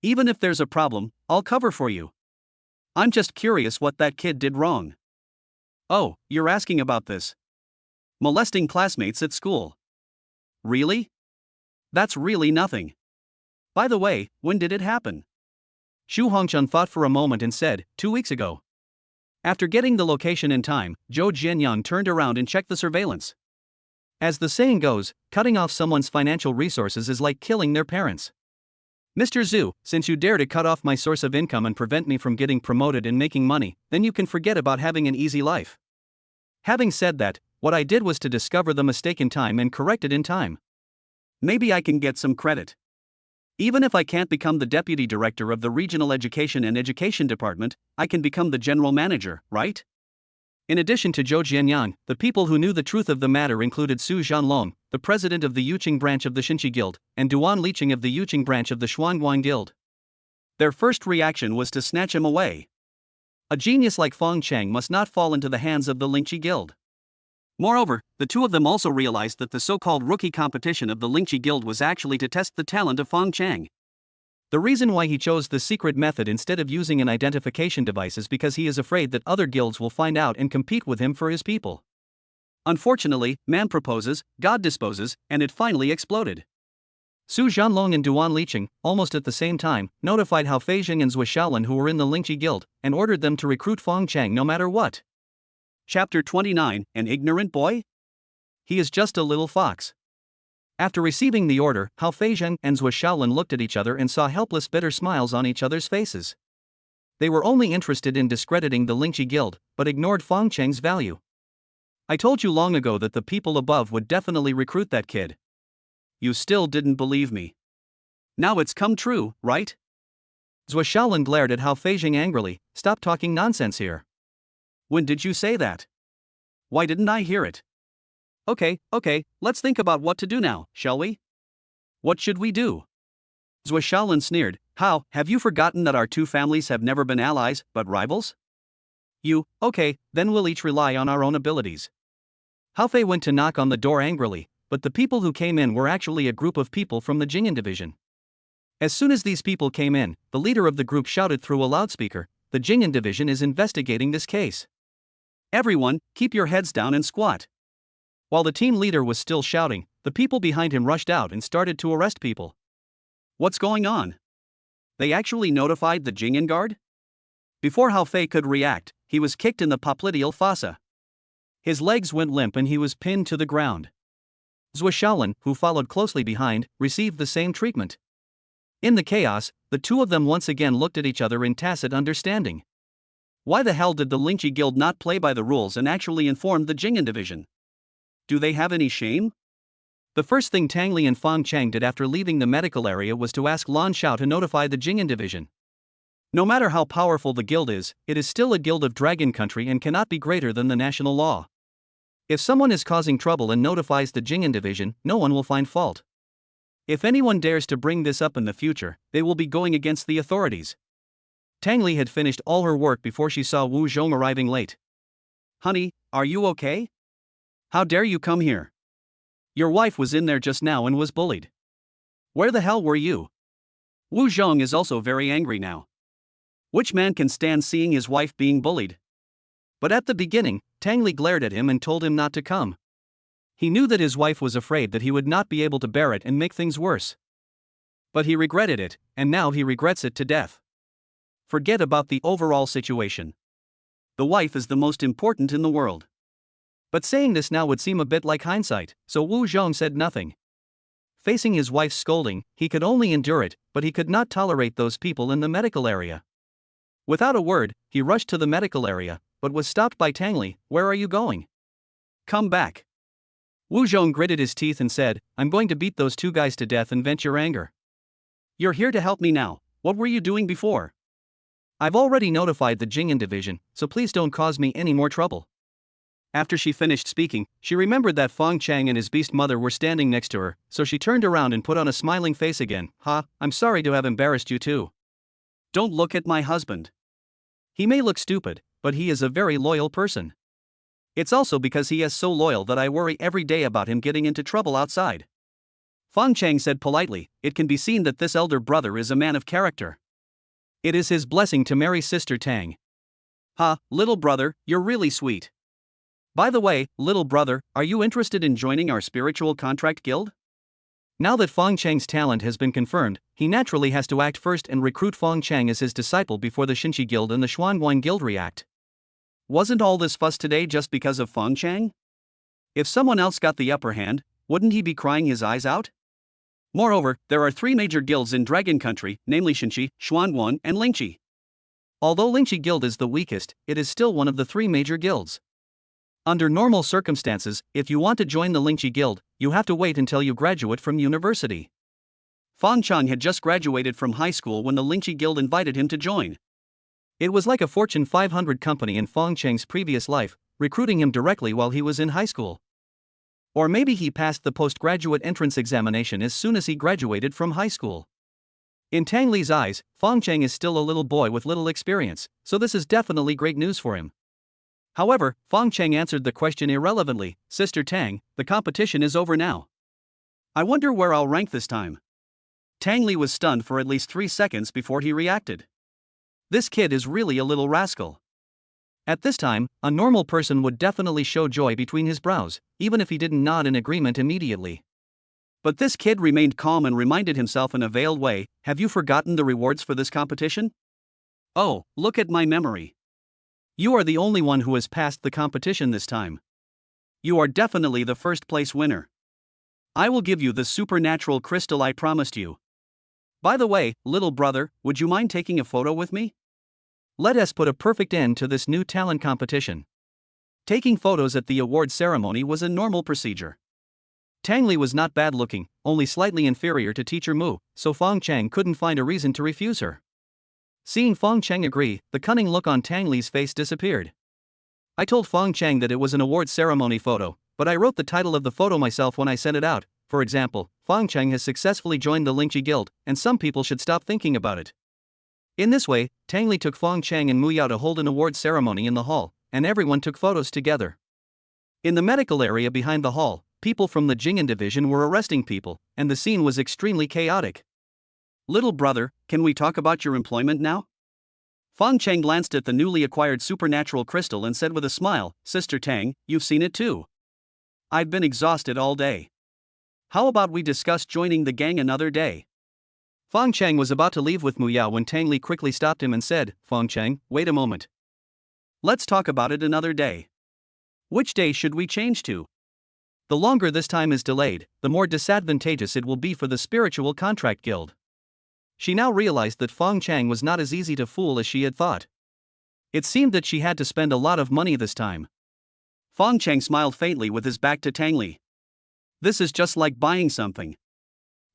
Even if there's a problem, I'll cover for you. I'm just curious what that kid did wrong. Oh, you're asking about this. Molesting classmates at school. Really? That's really nothing. By the way, when did it happen? Zhu Hongchun thought for a moment and said, 2 weeks ago. After getting the location in time, Zhou Jianyang turned around and checked the surveillance. As the saying goes, cutting off someone's financial resources is like killing their parents. Mr. Zhu, since you dare to cut off my source of income and prevent me from getting promoted and making money, then you can forget about having an easy life. Having said that, what I did was to discover the mistake in time and correct it in time. Maybe I can get some credit. Even if I can't become the deputy director of the Regional Education and Education Department, I can become the general manager, right? In addition to Zhou Jianyang, the people who knew the truth of the matter included Su Zhanlong, the president of the Yuqing branch of the Xinchi Guild, and Duan Liqing of the Yuqing branch of the Xuanguang Guild. Their first reaction was to snatch him away. A genius like Fong Cheng must not fall into the hands of the Lingqi Guild. Moreover, the two of them also realized that the so-called rookie competition of the Lingqi Guild was actually to test the talent of Fong Cheng. The reason why he chose the secret method instead of using an identification device is because he is afraid that other guilds will find out and compete with him for his people. Unfortunately, man proposes, God disposes, and it finally exploded. Su Zhanlong and Duan Liqing, almost at the same time, notified Hao Feijing and Zhou Shaolin who were in the Lingqi Guild, and ordered them to recruit Fong Cheng no matter what. Chapter 29, An Ignorant Boy? He is just a little fox. After receiving the order, Hao Feijing and Zhou Shaolin looked at each other and saw helpless bitter smiles on each other's faces. They were only interested in discrediting the Lingqi Guild, but ignored Fong Cheng's value. I told you long ago that the people above would definitely recruit that kid. You still didn't believe me. Now it's come true, right? Zhou Shaolin glared at Hao Feijing angrily. Stop talking nonsense here. When did you say that? Why didn't I hear it? Okay, let's think about what to do now, shall we? What should we do? Zhou Shaolin sneered. How, have you forgotten that our two families have never been allies, but rivals? Okay, then we'll each rely on our own abilities. Hao Fei went to knock on the door angrily, but the people who came in were actually a group of people from the Jingyan division. As soon as these people came in, the leader of the group shouted through a loudspeaker, the Jingyan division is investigating this case. Everyone, keep your heads down and squat. While the team leader was still shouting, the people behind him rushed out and started to arrest people. What's going on? They actually notified the Jingyan guard? Before Hao Fei could react, he was kicked in the popliteal fossa. His legs went limp and he was pinned to the ground. Zhou Shaolin, who followed closely behind, received the same treatment. In the chaos, the two of them once again looked at each other in tacit understanding. Why the hell did the Lingqi Guild not play by the rules and actually inform the Jingyan division? Do they have any shame? The first thing Tang Li and Fang Cheng did after leaving the medical area was to ask Lan Xiao to notify the Jingyan division. No matter how powerful the guild is, it is still a guild of Dragon Country and cannot be greater than the national law. If someone is causing trouble and notifies the Jingyan division, no one will find fault. If anyone dares to bring this up in the future, they will be going against the authorities. Tang Li had finished all her work before she saw Wu Zhong arriving late. Honey, are you okay? How dare you come here? Your wife was in there just now and was bullied. Where the hell were you? Wu Zhong is also very angry now. Which man can stand seeing his wife being bullied? But at the beginning, Tang Li glared at him and told him not to come. He knew that his wife was afraid that he would not be able to bear it and make things worse. But he regretted it, and now he regrets it to death. Forget about the overall situation. The wife is the most important in the world. But saying this now would seem a bit like hindsight, so Wu Zhong said nothing. Facing his wife's scolding, he could only endure it, but he could not tolerate those people in the medical area. Without a word, he rushed to the medical area, but was stopped by Tang Li. Where are you going? Come back. Wu Zhong gritted his teeth and said, I'm going to beat those two guys to death and vent your anger. You're here to help me now. What were you doing before? I've already notified the Jingyan division, so please don't cause me any more trouble. After she finished speaking, she remembered that Fong Cheng and his beast mother were standing next to her, so she turned around and put on a smiling face again. I'm sorry to have embarrassed you too. Don't look at my husband. He may look stupid, but he is a very loyal person. It's also because he is so loyal that I worry every day about him getting into trouble outside. Fong Cheng said politely, it can be seen that this elder brother is a man of character. It is his blessing to marry Sister Tang. Little brother, you're really sweet. By the way, little brother, are you interested in joining our spiritual contract guild? Now that Fong Cheng's talent has been confirmed, he naturally has to act first and recruit Fong Cheng as his disciple before the Xinchi Guild and the Xuanguang Guild react. Wasn't all this fuss today just because of Fong Cheng? If someone else got the upper hand, wouldn't he be crying his eyes out? Moreover, there are three major guilds in Dragon Country, namely Yunxi, Xuanguan, and Lingqi. Although Lingqi Guild is the weakest, it is still one of the three major guilds. Under normal circumstances, if you want to join the Lingqi Guild, you have to wait until you graduate from university. Fong Cheng had just graduated from high school when the Lingqi Guild invited him to join. It was like a Fortune 500 company in Fong Cheng's previous life, recruiting him directly while he was in high school. Or maybe he passed the postgraduate entrance examination as soon as he graduated from high school. In Tang Li's eyes, Fong Cheng is still a little boy with little experience, so this is definitely great news for him. However, Fong Cheng answered the question irrelevantly. Sister Tang, the competition is over now. I wonder where I'll rank this time. Tang Li was stunned for at least 3 seconds before he reacted. This kid is really a little rascal. At this time, a normal person would definitely show joy between his brows, even if he didn't nod in agreement immediately. But this kid remained calm and reminded himself in a veiled way, have you forgotten the rewards for this competition? Oh, look at my memory. You are the only one who has passed the competition this time. You are definitely the first place winner. I will give you the supernatural crystal I promised you. By the way, little brother, would you mind taking a photo with me? Let us put a perfect end to this new talent competition. Taking photos at the award ceremony was a normal procedure. Tang Li was not bad looking, only slightly inferior to teacher Mu, so Fong Cheng couldn't find a reason to refuse her. Seeing Fong Cheng agree, the cunning look on Tang Li's face disappeared. I told Fong Cheng that it was an award ceremony photo, but I wrote the title of the photo myself when I sent it out. For example, Fong Cheng has successfully joined the Lingqi Guild, and some people should stop thinking about it. In this way, Tang Li took Fong Cheng and Mu Yao to hold an award ceremony in the hall, and everyone took photos together. In the medical area behind the hall, people from the Jing'an division were arresting people, and the scene was extremely chaotic. Little brother, can we talk about your employment now? Fong Cheng glanced at the newly acquired supernatural crystal and said with a smile, Sister Tang, you've seen it too. I've been exhausted all day. How about we discuss joining the gang another day? Fong Cheng was about to leave with Mu Yao when Tang Li quickly stopped him and said, Fong Cheng, wait a moment. Let's talk about it another day. Which day should we change to? The longer this time is delayed, the more disadvantageous it will be for the Spiritual Contract Guild. She now realized that Fong Cheng was not as easy to fool as she had thought. It seemed that she had to spend a lot of money this time. Fong Cheng smiled faintly with his back to Tang Li. This is just like buying something.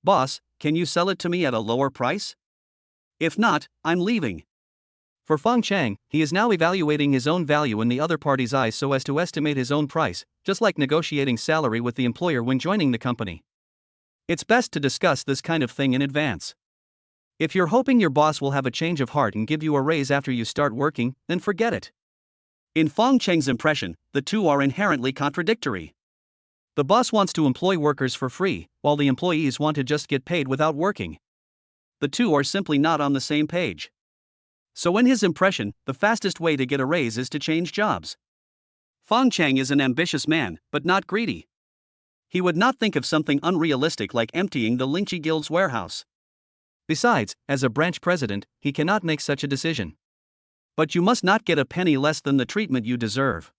Boss, can you sell it to me at a lower price? If not, I'm leaving. For Fong Cheng, he is now evaluating his own value in the other party's eyes so as to estimate his own price, just like negotiating salary with the employer when joining the company. It's best to discuss this kind of thing in advance. If you're hoping your boss will have a change of heart and give you a raise after you start working, then forget it. In Fong Cheng's impression, the two are inherently contradictory. The boss wants to employ workers for free, while the employees want to just get paid without working. The two are simply not on the same page. So in his impression, the fastest way to get a raise is to change jobs. Fong Cheng is an ambitious man, but not greedy. He would not think of something unrealistic like emptying the Lingqi Guild's warehouse. Besides, as a branch president, he cannot make such a decision. But you must not get a penny less than the treatment you deserve.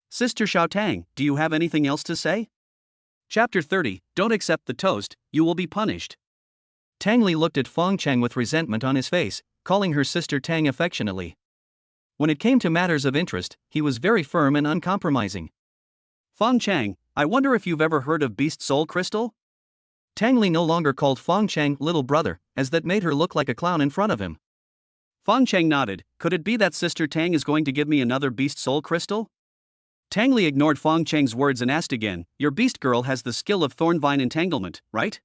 Sister Xiaotang, do you have anything else to say? Chapter 30, Don't accept the toast, you will be punished. Tang Li looked at Fong Cheng with resentment on his face, calling her Sister Tang affectionately. When it came to matters of interest, he was very firm and uncompromising. Fong Cheng, I wonder if you've ever heard of Beast Soul Crystal? Tang Li no longer called Fong Cheng little brother, as that made her look like a clown in front of him. Fong Cheng nodded. Could it be that Sister Tang is going to give me another Beast Soul Crystal? Tang Li ignored Fong Cheng's words and asked again, your beast girl has the skill of thorn-vine entanglement, right?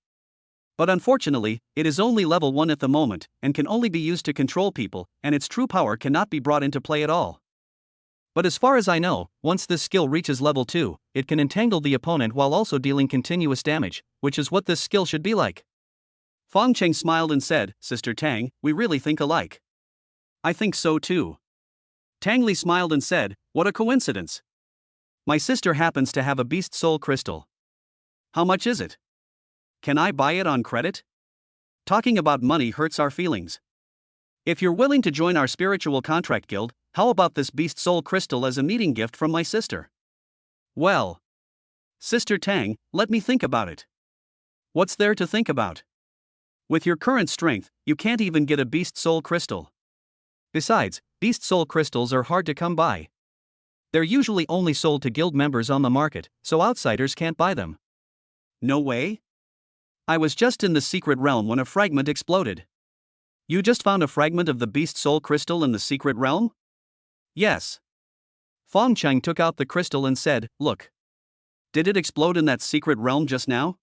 But unfortunately, it is only level 1 at the moment, and can only be used to control people, and its true power cannot be brought into play at all. But as far as I know, once this skill reaches level 2, it can entangle the opponent while also dealing continuous damage, which is what this skill should be like. Fong Cheng smiled and said, Sister Tang, we really think alike. I think so too. Tang Li smiled and said, what a coincidence. My sister happens to have a Beast Soul Crystal. How much is it? Can I buy it on credit? Talking about money hurts our feelings. If you're willing to join our Spiritual Contract Guild, how about this Beast Soul Crystal as a meeting gift from my sister? Well, Sister Tang, let me think about it. What's there to think about? With your current strength, you can't even get a beast soul crystal. Besides, beast soul crystals are hard to come by. They're usually only sold to guild members on the market, so outsiders can't buy them. No way? I was just in the secret realm when a fragment exploded. You just found a fragment of the beast soul crystal in the secret realm? Yes. Fong Cheng took out the crystal and said, "Look. Did it explode in that secret realm just now?"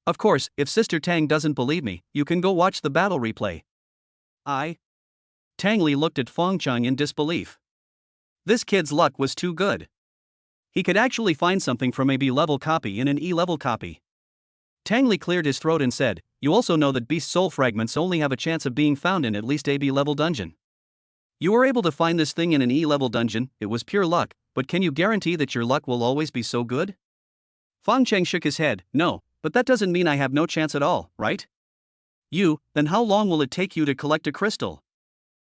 Of course, if Sister Tang doesn't believe me, you can go watch the battle replay. Tang Li looked at Fong Cheng in disbelief. This kid's luck was too good. He could actually find something from a B-level copy in an E-level copy. Tang Li cleared his throat and said, "You also know that beast soul fragments only have a chance of being found in at least a B-level dungeon. You were able to find this thing in an E-level dungeon, it was pure luck, but can you guarantee that your luck will always be so good?" Fong Cheng shook his head, "No, but that doesn't mean I have no chance at all, right? Then how long will it take you to collect a crystal?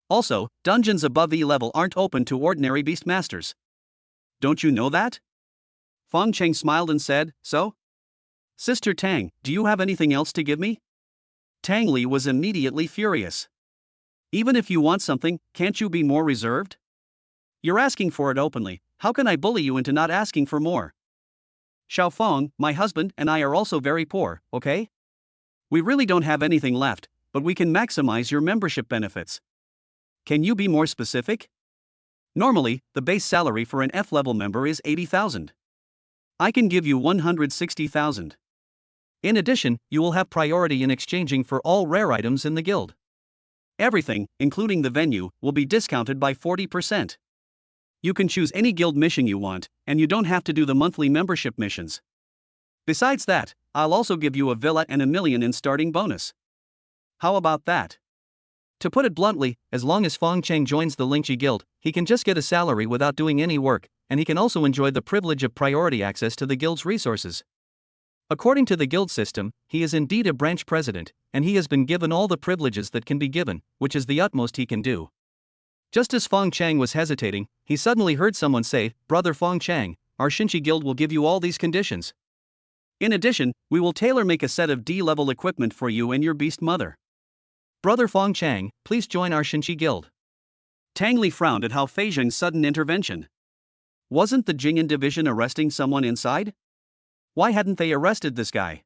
Also, dungeons above E-level aren't open to ordinary beastmasters. Don't you know that?" Fong Cheng smiled and said, "So? Sister Tang, do you have anything else to give me?" Tang Li was immediately furious. "Even if you want something, can't you be more reserved? You're asking for it openly, how can I bully you into not asking for more? Xiao Fong, my husband, and I are also very poor, okay? We really don't have anything left, but we can maximize your membership benefits. Can you be more specific? Normally, the base salary for an F-level member is 80,000. I can give you 160,000. In addition, you will have priority in exchanging for all rare items in the guild. Everything, including the venue, will be discounted by 40%. You can choose any guild mission you want, and you don't have to do the monthly membership missions. Besides that, I'll also give you a villa and 1 million in starting bonus. How about that?" To put it bluntly, as long as Fong Cheng joins the Yunxi guild, he can just get a salary without doing any work, and he can also enjoy the privilege of priority access to the guild's resources. According to the guild system, he is indeed a branch president, and he has been given all the privileges that can be given, which is the utmost he can do. Just as Fong Cheng was hesitating, he suddenly heard someone say, "Brother Fong Cheng, our Shinchi guild will give you all these conditions. In addition, we will tailor-make a set of D-level equipment for you and your beast mother. Brother Fong Cheng, please join our Shinchi guild." Tang Li frowned at Hao Feizheng's sudden intervention. Wasn't the Jing'an division arresting someone inside? Why hadn't they arrested this guy?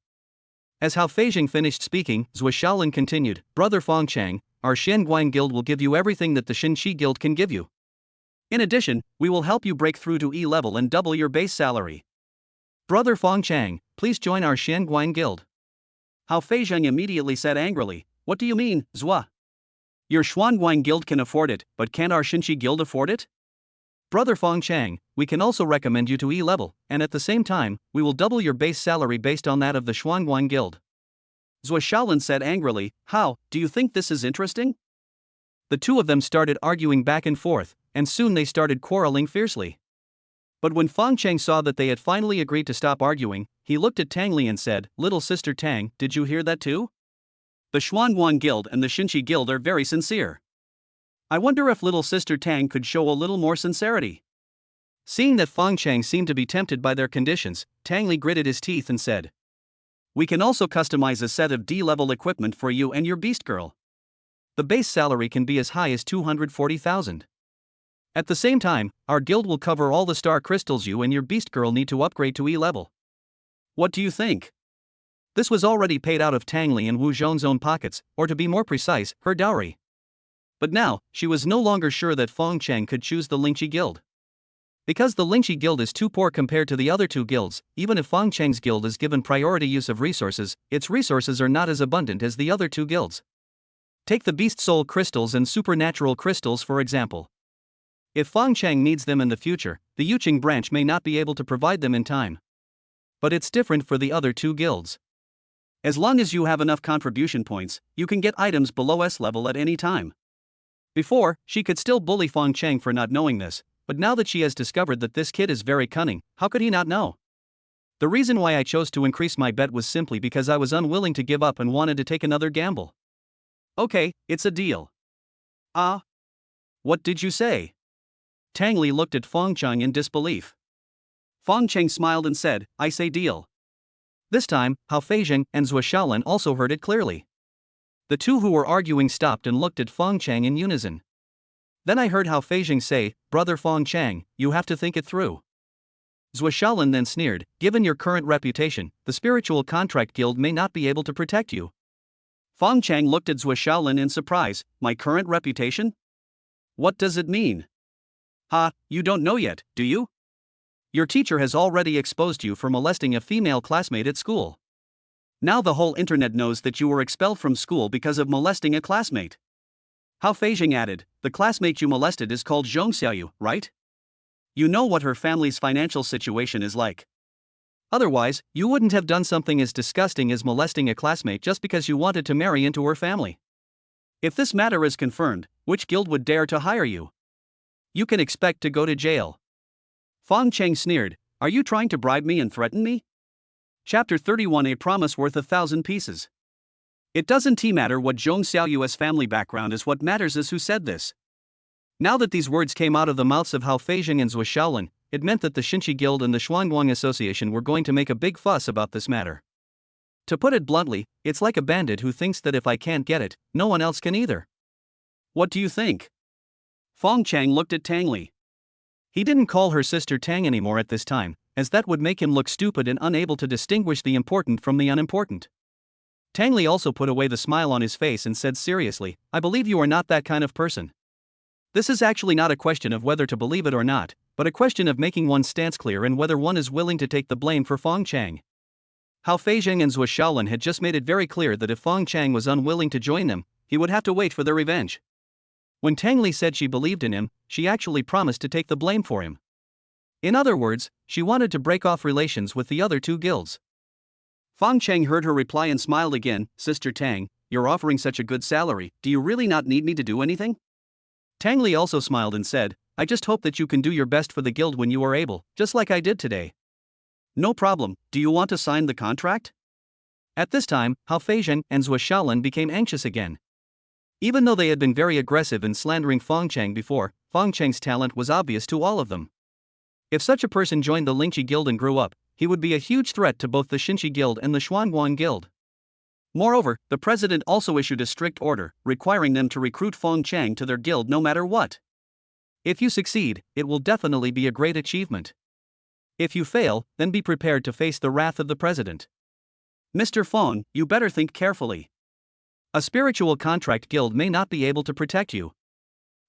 As Hao Feizheng finished speaking, Zhou Shaolin continued, "Brother Fong Cheng, our Xianguang guild will give you everything that the Shinchi guild can give you. In addition, we will help you break through to E-level and double your base salary. Brother Fong Cheng, please join our Xianguang guild." Hao Feizheng immediately said angrily, "What do you mean, Zhua? Your Xuanguang guild can afford it, but can't our Shinchi guild afford it? Brother Fong Cheng, we can also recommend you to E-level, and at the same time, we will double your base salary based on that of the Xuanguang guild." Zhou Shaolin said angrily, "How, do you think this is interesting?" The two of them started arguing back and forth, and soon they started quarreling fiercely. But when Fong Cheng saw that they had finally agreed to stop arguing, he looked at Tang Li and said, "Little sister Tang, did you hear that too? The Xuanguang guild and the Shinchi guild are very sincere. I wonder if little sister Tang could show a little more sincerity." Seeing that Fong Cheng seemed to be tempted by their conditions, Tang Li gritted his teeth and said, "We can also customize a set of D-level equipment for you and your beast girl. The base salary can be as high as 240,000. At the same time, our guild will cover all the star crystals you and your beast girl need to upgrade to E-level. What do you think?" This was already paid out of Tang Li and Wu Zhong's own pockets, or to be more precise, her dowry. But now, she was no longer sure that Fong Cheng could choose the Yunxi guild. Because the Yunxi guild is too poor compared to the other two guilds, even if Fong Cheng's guild is given priority use of resources, its resources are not as abundant as the other two guilds. Take the beast soul crystals and supernatural crystals for example. If Fong Cheng needs them in the future, the Yuqing branch may not be able to provide them in time. But it's different for the other two guilds. As long as you have enough contribution points, you can get items below S level at any time. Before, she could still bully Fong Cheng for not knowing this, but now that she has discovered that this kid is very cunning, how could he not know? The reason why I chose to increase my bet was simply because I was unwilling to give up and wanted to take another gamble. Okay, it's a deal. What did you say? Tang Li looked at Fong Cheng in disbelief. Fong Cheng smiled and said, "I say deal." This time, Hao Feizheng and Zhou Shaolin also heard it clearly. The two who were arguing stopped and looked at Fong Cheng in unison. Then I heard Hao Feizheng say, "Brother Fong Cheng, you have to think it through." Zhou Shaolin then sneered, "Given your current reputation, the Spiritual Contract Guild may not be able to protect you." Fong Cheng looked at Zhou Shaolin in surprise. "My current reputation? What does it mean?" "Ha, you don't know yet, do you? Your teacher has already exposed you for molesting a female classmate at school. Now the whole internet knows that you were expelled from school because of molesting a classmate." Hao Feizheng added, "The classmate you molested is called Yunxi, right? You know what her family's financial situation is like. Otherwise, you wouldn't have done something as disgusting as molesting a classmate just because you wanted to marry into her family. If this matter is confirmed, which guild would dare to hire you? You can expect to go to jail." Fong Cheng sneered, "Are you trying to bribe me and threaten me?" Chapter 31, A Promise Worth 1,000 Pieces. It doesn't matter what Zhong Xiaoyu's family background is, what matters is who said this. Now that these words came out of the mouths of Hao Feizheng and Zhou Shaolin, it meant that the Xinchi Guild and the Xuanguang Association were going to make a big fuss about this matter. To put it bluntly, it's like a bandit who thinks that if I can't get it, no one else can either. "What do you think?" Fong Cheng looked at Tang Li. He didn't call her sister Tang anymore at this time, as that would make him look stupid and unable to distinguish the important from the unimportant. Tang Li also put away the smile on his face and said seriously, "I believe you are not that kind of person. This is actually not a question of whether to believe it or not, but a question of making one's stance clear and whether one is willing to take the blame for Fong Cheng." Hao Feizheng and Zhou Shaolin had just made it very clear that if Fong Cheng was unwilling to join them, he would have to wait for their revenge. When Tang Li said she believed in him, she actually promised to take the blame for him. In other words, she wanted to break off relations with the other two guilds. Fong Cheng heard her reply and smiled again. "Sister Tang, you're offering such a good salary, do you really not need me to do anything?" Tang Li also smiled and said, "I just hope that you can do your best for the guild when you are able, just like I did today." "No problem, do you want to sign the contract?" At this time, Hao Feizheng and Zhou Shaolin became anxious again. Even though they had been very aggressive in slandering Fong Cheng before, Fong Cheng's talent was obvious to all of them. If such a person joined the Lingqi Guild and grew up, he would be a huge threat to both the Xinchi Guild and the Xuanguang Guild. Moreover, the president also issued a strict order, requiring them to recruit Fong Cheng to their guild no matter what. If you succeed, it will definitely be a great achievement. If you fail, then be prepared to face the wrath of the president. "Mr. Fong, you better think carefully. A spiritual contract guild may not be able to protect you."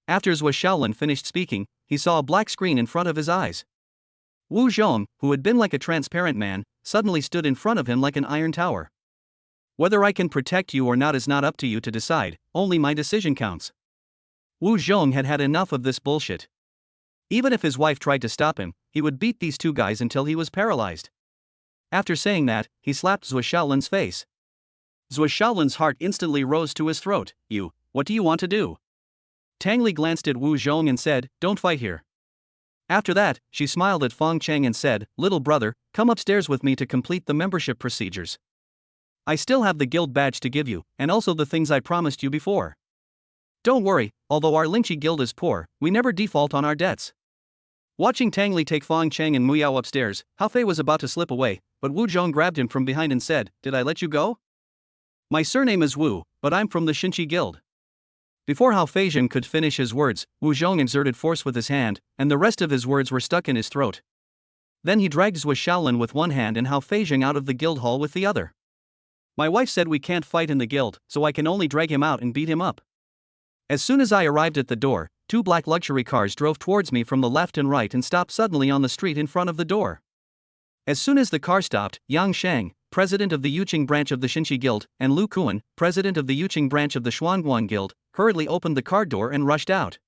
After Zhou Shaolin finished speaking, he saw a black screen in front of his eyes. Wu Zhong, who had been like a transparent man, suddenly stood in front of him like an iron tower. "Whether I can protect you or not is not up to you to decide, only my decision counts." Wu Zhong had had enough of this bullshit. Even if his wife tried to stop him, he would beat these two guys until he was paralyzed. After saying that, he slapped Zhou Shaolin's face. Zhou Shaolin's heart instantly rose to his throat. What do you want to do?" Tang Li glanced at Wu Zhong and said, "Don't fight here." After that, she smiled at Fong Cheng and said, "Little brother, come upstairs with me to complete the membership procedures. I still have the guild badge to give you, and also the things I promised you before. Don't worry, although our Lingqi Guild is poor, we never default on our debts." Watching Tang Li take Fong Cheng and Mu Yao upstairs, Hao Fei was about to slip away, but Wu Zhong grabbed him from behind and said, "Did I let you go? My surname is Wu, but I'm from the Xinchi Guild." Before Hao Feizheng could finish his words, Wu Zhong exerted force with his hand, and the rest of his words were stuck in his throat. Then he dragged Zhou Shaolin with one hand and Hao Feizheng out of the guild hall with the other. "My wife said we can't fight in the guild, so I can only drag him out and beat him up." As soon as I arrived at the door, two black luxury cars drove towards me from the left and right and stopped suddenly on the street in front of the door. As soon as the car stopped, Yang Shang, president of the Yuqing branch of the Xinchi Guild, and Lu Kuan, president of the Yuqing branch of the Xuanguang Guild, hurriedly opened the car door and rushed out.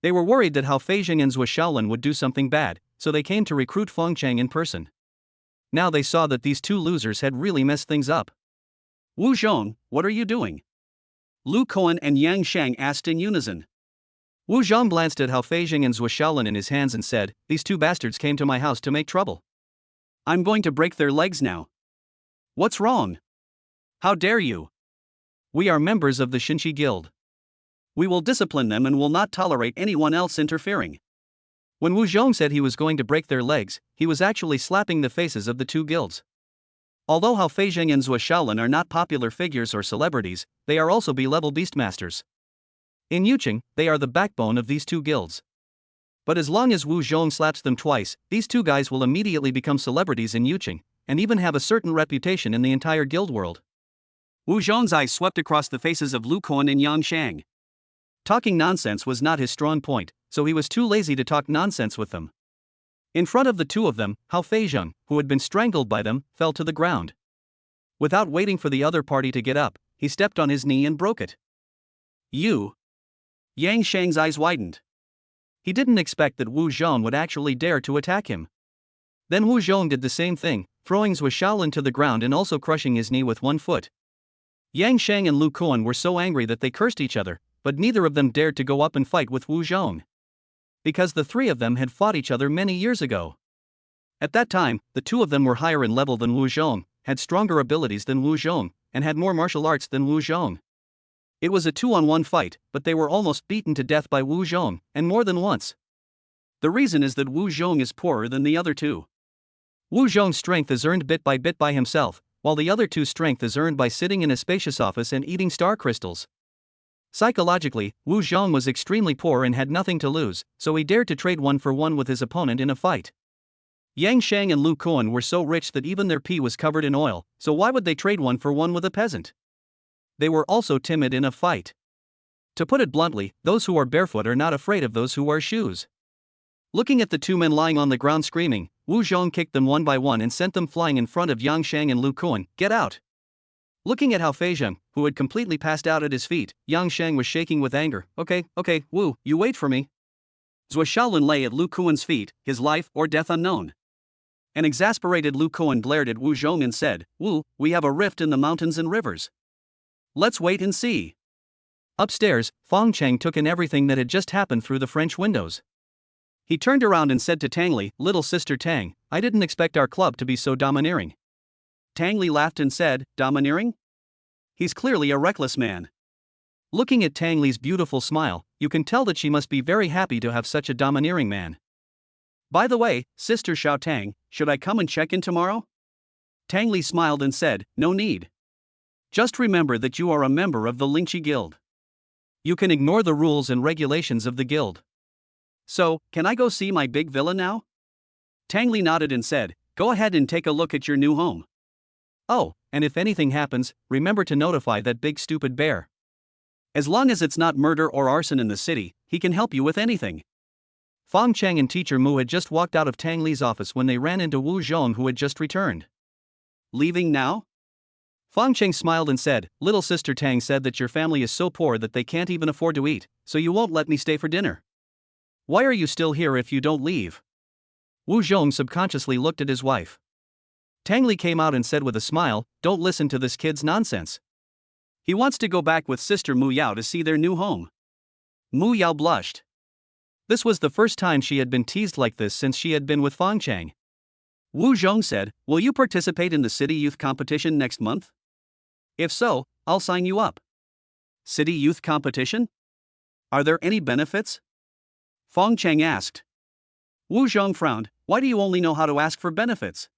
They were worried that Hao Feizheng and Zhou Shaolin would do something bad, so they came to recruit Fong Cheng in person. Now they saw that these two losers had really messed things up. "Wu Zhong, what are you doing?" Lu Kuan and Yang Shang asked in unison. Wu Zhong glanced at Hao Feizheng and Zhou Shaolin in his hands and said, "These two bastards came to my house to make trouble. I'm going to break their legs now." "What's wrong? How dare you? We are members of the Xinchi Guild. We will discipline them and will not tolerate anyone else interfering." When Wu Zhong said he was going to break their legs, he was actually slapping the faces of the two guilds. Although Hao Feizheng and Zhou Shaolin are not popular figures or celebrities, they are also B-level beastmasters. In Yuqing, they are the backbone of these two guilds. But as long as Wu Zhong slaps them twice, these two guys will immediately become celebrities in Yuqing, and even have a certain reputation in the entire guild world. Wu Zhong's eyes swept across the faces of Lu Kuan and Yang Shang. Talking nonsense was not his strong point, so he was too lazy to talk nonsense with them. In front of the two of them, Hao Feizheng, who had been strangled by them, fell to the ground. Without waiting for the other party to get up, he stepped on his knee and broke it. You! Yang Shang's eyes widened. He didn't expect that Wu Zhong would actually dare to attack him. Then Wu Zhong did the same thing, throwing Zhou Shaolin to the ground and also crushing his knee with one foot. Yang Shang and Lu Kuan were so angry that they cursed each other, but neither of them dared to go up and fight with Wu Zhong. Because the three of them had fought each other many years ago. At that time, the two of them were higher in level than Wu Zhong, had stronger abilities than Wu Zhong, and had more martial arts than Wu Zhong. It was a 2-on-1 fight, but they were almost beaten to death by Wu Zhong, and more than once. The reason is that Wu Zhong is poorer than the other two. Wu Zhong's strength is earned bit by himself, while the other two's strength is earned by sitting in a spacious office and eating star crystals. Psychologically, Wu Zhong was extremely poor and had nothing to lose, so he dared to trade 1-for-1 with his opponent in a fight. Yang Shang and Lu Kuan were so rich that even their pee was covered in oil, so why would they trade 1-for-1 with a peasant? They were also timid in a fight. To put it bluntly, those who are barefoot are not afraid of those who wear shoes. Looking at the two men lying on the ground screaming, Wu Zhong kicked them one by one and sent them flying in front of Yang Shang and Lu Kuan. Get out! Looking at Hao Feizheng, who had completely passed out at his feet, Yang Shang was shaking with anger. Okay, Wu, you wait for me. Zhou Shaolin lay at Lu Kuan's feet, his life or death unknown. An exasperated Lu Kuan glared at Wu Zhong and said, Wu, we have a rift in the mountains and rivers. Let's wait and see. Upstairs, Fong Cheng took in everything that had just happened through the French windows. He turned around and said to Tang Li, little sister Tang, I didn't expect our club to be so domineering. Tang Li laughed and said, domineering? He's clearly a reckless man. Looking at Tang Li's beautiful smile, you can tell that she must be very happy to have such a domineering man. By the way, sister Xiao Tang, should I come and check in tomorrow? Tang Li smiled and said, no need. Just remember that you are a member of the Yunxi Guild. You can ignore the rules and regulations of the guild. So, can I go see my big villa now? Tang Li nodded and said, go ahead and take a look at your new home. Oh, and if anything happens, remember to notify that big stupid bear. As long as it's not murder or arson in the city, he can help you with anything. Fong Cheng and teacher Mu had just walked out of Tang Li's office when they ran into Wu Zhong, who had just returned. Leaving now? Fong Cheng smiled and said, little sister Tang said that your family is so poor that they can't even afford to eat, so you won't let me stay for dinner. Why are you still here if you don't leave? Wu Zhong subconsciously looked at his wife. Tang Li came out and said with a smile, don't listen to this kid's nonsense. He wants to go back with sister Mu Yao to see their new home. Mu Yao blushed. This was the first time she had been teased like this since she had been with Fong Cheng. Wu Zhong said, will you participate in the city youth competition next month? If so, I'll sign you up. City youth competition? Are there any benefits? Fong Cheng asked. Wu Zhong frowned, why do you only know how to ask for benefits?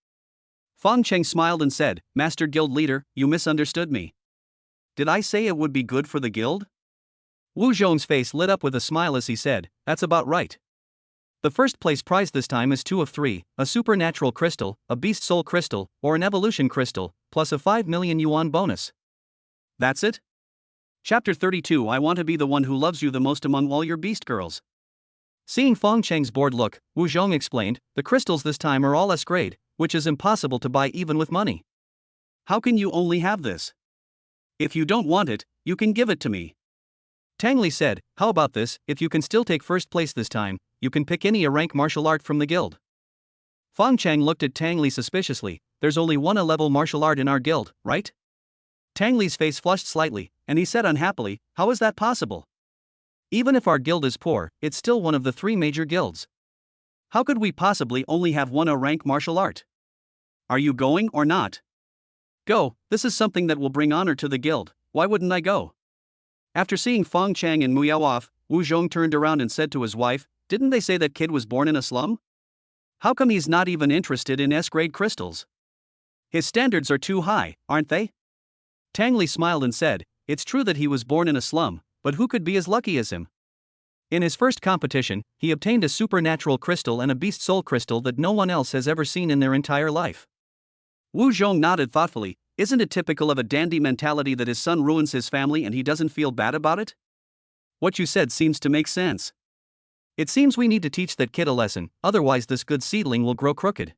Fong Cheng smiled and said, Master Guild Leader, you misunderstood me. Did I say it would be good for the guild? Wu Zhong's face lit up with a smile as he said, that's about right. The first place prize this time is 2 of 3, a supernatural crystal, a beast soul crystal, or an evolution crystal, plus a 5 million yuan bonus. That's it? Chapter 32 I want to be the one who loves you the most among all your beast girls. Seeing Fong Cheng's bored look, Wu Zhong explained, the crystals this time are all S grade, which is impossible to buy even with money. How can you only have this? If you don't want it, you can give it to me. Tang Li said, how about this, if you can still take first place this time, you can pick any A-rank martial art from the guild. Fong Cheng looked at Tang Li suspiciously, there's only one A-level martial art in our guild, right? Tang Li's face flushed slightly, and he said unhappily, how is that possible? Even if our guild is poor, it's still one of the 3 major guilds. How could we possibly only have one A-rank martial art? Are you going or not? Go, this is something that will bring honor to the guild, why wouldn't I go? After seeing Fong Cheng and Mu Yao off, Wu Zhong turned around and said to his wife, didn't they say that kid was born in a slum? How come he's not even interested in S-grade crystals? His standards are too high, aren't they? Tang Li smiled and said, it's true that he was born in a slum, but who could be as lucky as him? In his first competition, he obtained a supernatural crystal and a beast soul crystal that no one else has ever seen in their entire life. Wu Zhong nodded thoughtfully. Isn't it typical of a dandy mentality that his son ruins his family and he doesn't feel bad about it? What you said seems to make sense. It seems we need to teach that kid a lesson, otherwise this good seedling will grow crooked.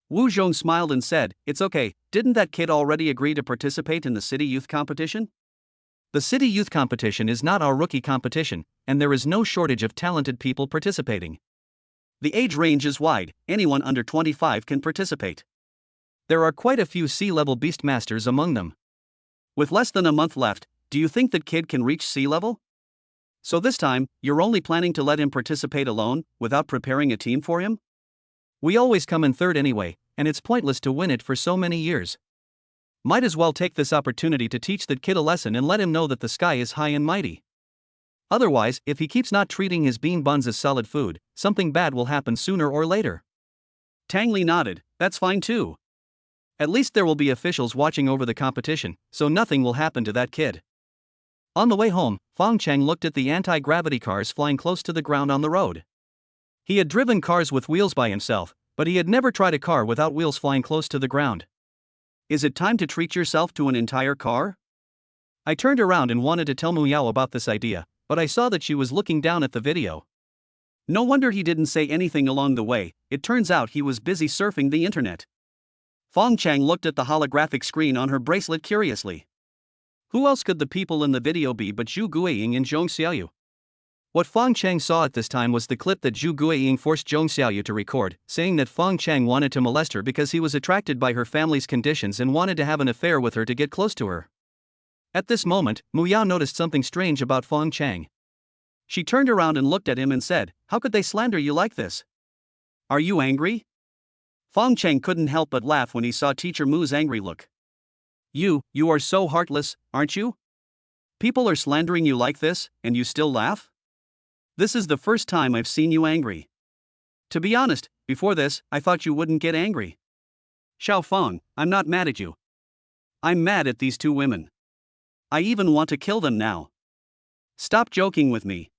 Wu Zhong smiled and said, it's okay, didn't that kid already agree to participate in the city youth competition? The city youth competition is not our rookie competition, and there is no shortage of talented people participating. The age range is wide, anyone under 25 can participate. There are quite a few C-level beastmasters among them. With less than a month left, do you think that kid can reach C-level? So this time, you're only planning to let him participate alone, without preparing a team for him? We always come in third anyway, and it's pointless to win it for so many years. Might as well take this opportunity to teach that kid a lesson and let him know that the sky is high and mighty. Otherwise, if he keeps not treating his bean buns as solid food, something bad will happen sooner or later. Tang Li nodded, that's fine too. At least there will be officials watching over the competition, so nothing will happen to that kid. On the way home, Fong Cheng looked at the anti-gravity cars flying close to the ground on the road. He had driven cars with wheels by himself, but he had never tried a car without wheels flying close to the ground. Is it time to treat yourself to an entire car? I turned around and wanted to tell Mu Yao about this idea, but I saw that she was looking down at the video. No wonder he didn't say anything along the way, it turns out he was busy surfing the internet. Fong Cheng looked at the holographic screen on her bracelet curiously. Who else could the people in the video be but Zhu Guiying and Zhong Xiaoyu? What Fong Cheng saw at this time was the clip that Zhu Guiying forced Zhong Xiaoyu to record, saying that Fong Cheng wanted to molest her because he was attracted by her family's conditions and wanted to have an affair with her to get close to her. At this moment, Mu Yao noticed something strange about Fong Cheng. She turned around and looked at him and said, how could they slander you like this? Are you angry? Fong Cheng couldn't help but laugh when he saw Teacher Mu's angry look. You are so heartless, aren't you? People are slandering you like this, and you still laugh? This is the first time I've seen you angry. To be honest, before this, I thought you wouldn't get angry. Xiao Feng, I'm not mad at you. I'm mad at these two women. I even want to kill them now. Stop joking with me.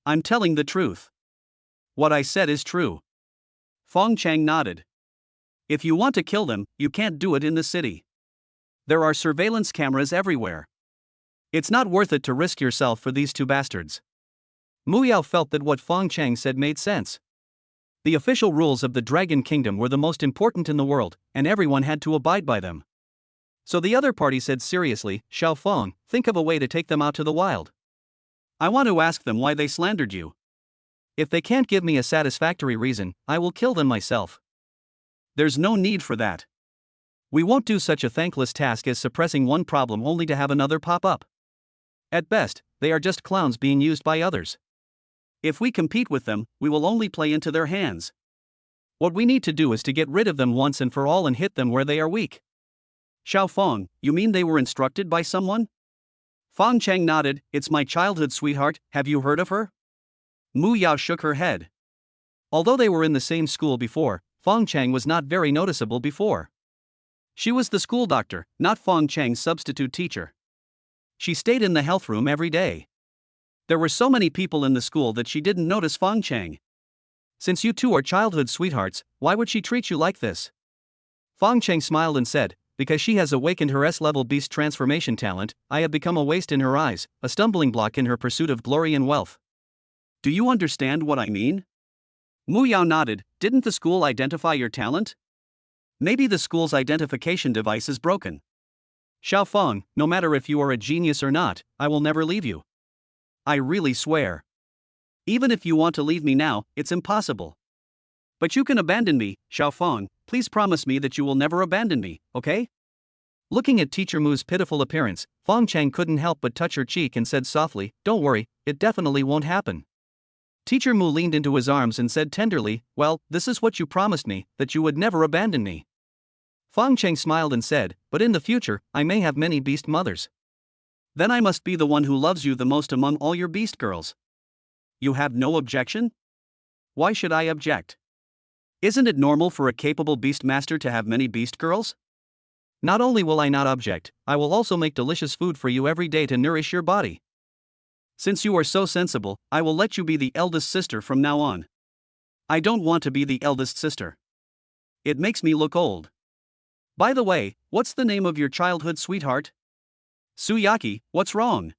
I'm telling the truth. What I said is true. Fong Cheng nodded. If you want to kill them, you can't do it in the city. There are surveillance cameras everywhere. It's not worth it to risk yourself for these two bastards. Mu Yao felt that what Fong Cheng said made sense. The official rules of the Dragon Kingdom were the most important in the world, and everyone had to abide by them. So the other party said seriously, Xiao Feng, think of a way to take them out to the wild. I want to ask them why they slandered you. If they can't give me a satisfactory reason, I will kill them myself. There's no need for that. We won't do such a thankless task as suppressing one problem only to have another pop up. At best, they are just clowns being used by others. If we compete with them, we will only play into their hands. What we need to do is to get rid of them once and for all and hit them where they are weak. Xiao Feng, you mean they were instructed by someone? Fong Cheng nodded, it's my childhood sweetheart, have you heard of her? Mu Yao shook her head. Although they were in the same school before, Fong Cheng was not very noticeable before. She was the school doctor, not Fong Cheng's substitute teacher. She stayed in the health room every day. There were so many people in the school that she didn't notice Fong Cheng. Since you two are childhood sweethearts, why would she treat you like this? Fong Cheng smiled and said, because she has awakened her S-level beast transformation talent, I have become a waste in her eyes, a stumbling block in her pursuit of glory and wealth. Do you understand what I mean? Mu Yao nodded, didn't the school identify your talent? Maybe the school's identification device is broken. Xiao Feng, no matter if you are a genius or not, I will never leave you. I really swear. Even if you want to leave me now, it's impossible. But you can abandon me, Xiao Feng, please promise me that you will never abandon me, okay? Looking at Teacher Mu's pitiful appearance, Fong Cheng couldn't help but touch her cheek and said softly, don't worry, it definitely won't happen. Teacher Mu leaned into his arms and said tenderly, well, this is what you promised me, that you would never abandon me. Fong Cheng smiled and said, but in the future, I may have many beast mothers. Then I must be the one who loves you the most among all your beast girls. You have no objection? Why should I object? Isn't it normal for a capable beast master to have many beast girls? Not only will I not object, I will also make delicious food for you every day to nourish your body. Since you are so sensible, I will let you be the eldest sister from now on. I don't want to be the eldest sister. It makes me look old. By the way, what's the name of your childhood sweetheart? Su Yaqi, what's wrong?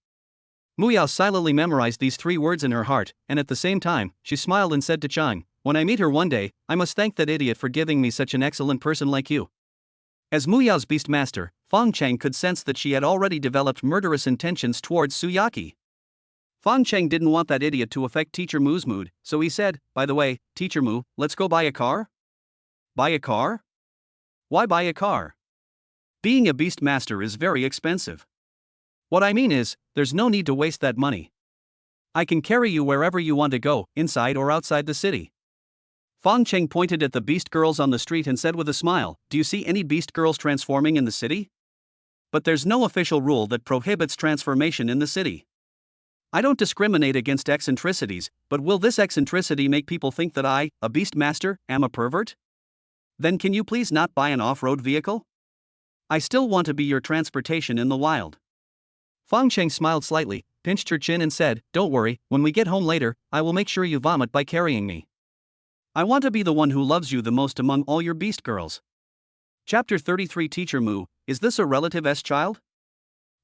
Muyao silently memorized these 3 words in her heart, and at the same time, she smiled and said to Chang, when I meet her one day, I must thank that idiot for giving me such an excellent person like you. As Muyao's beast master, Fong Cheng could sense that she had already developed murderous intentions towards Su Yaqi. Fong Cheng didn't want that idiot to affect Teacher Mu's mood, so he said, by the way, Teacher Mu, let's go buy a car? Buy a car? Why buy a car? Being a beast master is very expensive. What I mean is, there's no need to waste that money. I can carry you wherever you want to go, inside or outside the city. Fong Cheng pointed at the beast girls on the street and said with a smile, do you see any beast girls transforming in the city? But there's no official rule that prohibits transformation in the city. I don't discriminate against eccentricities, but will this eccentricity make people think that I, a beast master, am a pervert? Then can you please not buy an off-road vehicle? I still want to be your transportation in the wild. Fong Cheng smiled slightly, pinched her chin and said, don't worry, when we get home later, I will make sure you vomit by carrying me. I want to be the one who loves you the most among all your beast girls. Chapter 33 Teacher Mu, is this a relative's child?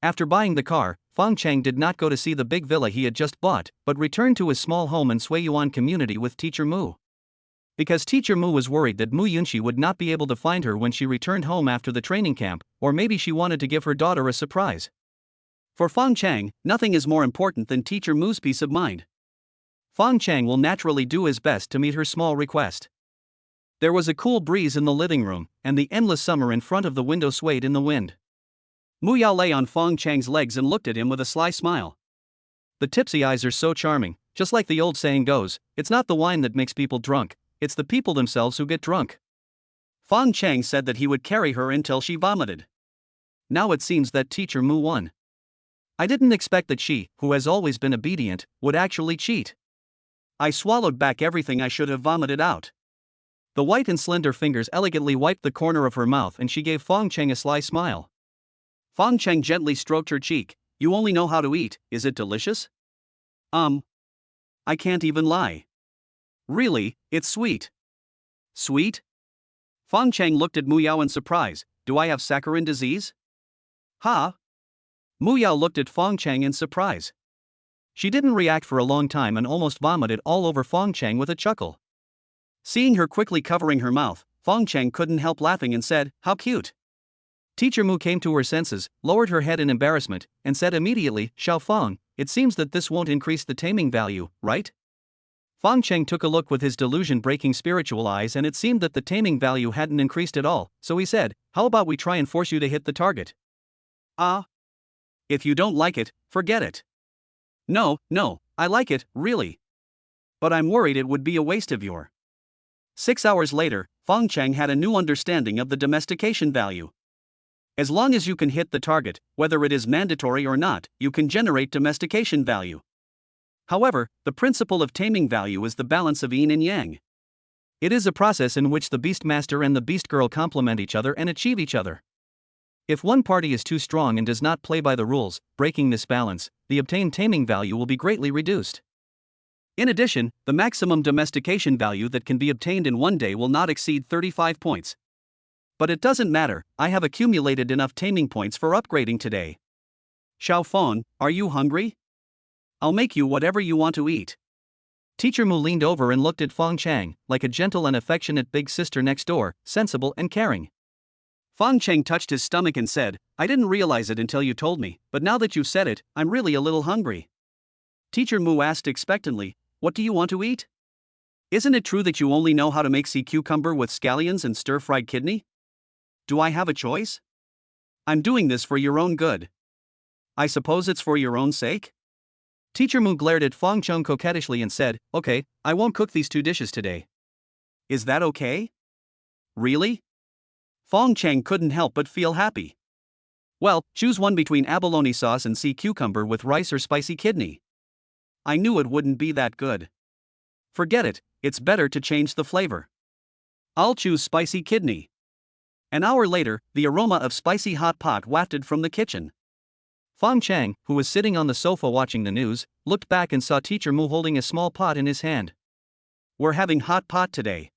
After buying the car, Fong Cheng did not go to see the big villa he had just bought, but returned to his small home in Suiyuan community with Teacher Mu. Because Teacher Mu was worried that Mu Yunxi would not be able to find her when she returned home after the training camp, or maybe she wanted to give her daughter a surprise. For Fong Cheng, nothing is more important than Teacher Mu's peace of mind. Fong Cheng will naturally do his best to meet her small request. There was a cool breeze in the living room, and the endless summer in front of the window swayed in the wind. Muyao lay on Fong Cheng's legs and looked at him with a sly smile. The tipsy eyes are so charming, just like the old saying goes, it's not the wine that makes people drunk, it's the people themselves who get drunk. Fong Cheng said that he would carry her until she vomited. Now it seems that Teacher Mu won. I didn't expect that she, who has always been obedient, would actually cheat. I swallowed back everything I should have vomited out. The white and slender fingers elegantly wiped the corner of her mouth and she gave Fong Cheng a sly smile. Fong Cheng gently stroked her cheek. You only know how to eat, is it delicious? I can't even lie. Really, it's sweet. Sweet? Fong Cheng looked at Muyao in surprise. Do I have saccharine disease? Huh? Muyao looked at Fong Cheng in surprise. She didn't react for a long time and almost vomited all over Fong Cheng with a chuckle. Seeing her quickly covering her mouth, Fong Cheng couldn't help laughing and said, how cute. Teacher Mu came to her senses, lowered her head in embarrassment, and said immediately, Xiao Fong, it seems that this won't increase the taming value, right? Fong Cheng took a look with his delusion-breaking spiritual eyes and it seemed that the taming value hadn't increased at all, so he said, how about we try and force you to hit the target? If you don't like it, forget it. No, I like it, really. But I'm worried it would be a waste of your. 6 hours later, Fong Cheng had a new understanding of the domestication value. As long as you can hit the target, whether it is mandatory or not, you can generate domestication value. However, the principle of taming value is the balance of yin and yang. It is a process in which the beast master and the beast girl complement each other and achieve each other. If one party is too strong and does not play by the rules, breaking this balance, the obtained taming value will be greatly reduced. In addition, the maximum domestication value that can be obtained in one day will not exceed 35 points. But it doesn't matter, I have accumulated enough taming points for upgrading today. Xiao Fong, are you hungry? I'll make you whatever you want to eat. Teacher Mu leaned over and looked at Fong Cheng, like a gentle and affectionate big sister next door, sensible and caring. Fong Cheng touched his stomach and said, I didn't realize it until you told me, but now that you've said it, I'm really a little hungry. Teacher Mu asked expectantly, what do you want to eat? Isn't it true that you only know how to make sea cucumber with scallions and stir-fried kidney? Do I have a choice? I'm doing this for your own good. I suppose it's for your own sake? Teacher Mu glared at Fong Cheng coquettishly and said, okay, I won't cook these 2 dishes today. Is that okay? Really? Fong Cheng couldn't help but feel happy. Well, choose one between abalone sauce and sea cucumber with rice or spicy kidney. I knew it wouldn't be that good. Forget it, it's better to change the flavor. I'll choose spicy kidney. An hour later, the aroma of spicy hot pot wafted from the kitchen. Fong Cheng, who was sitting on the sofa watching the news, looked back and saw Teacher Mu holding a small pot in his hand. We're having hot pot today.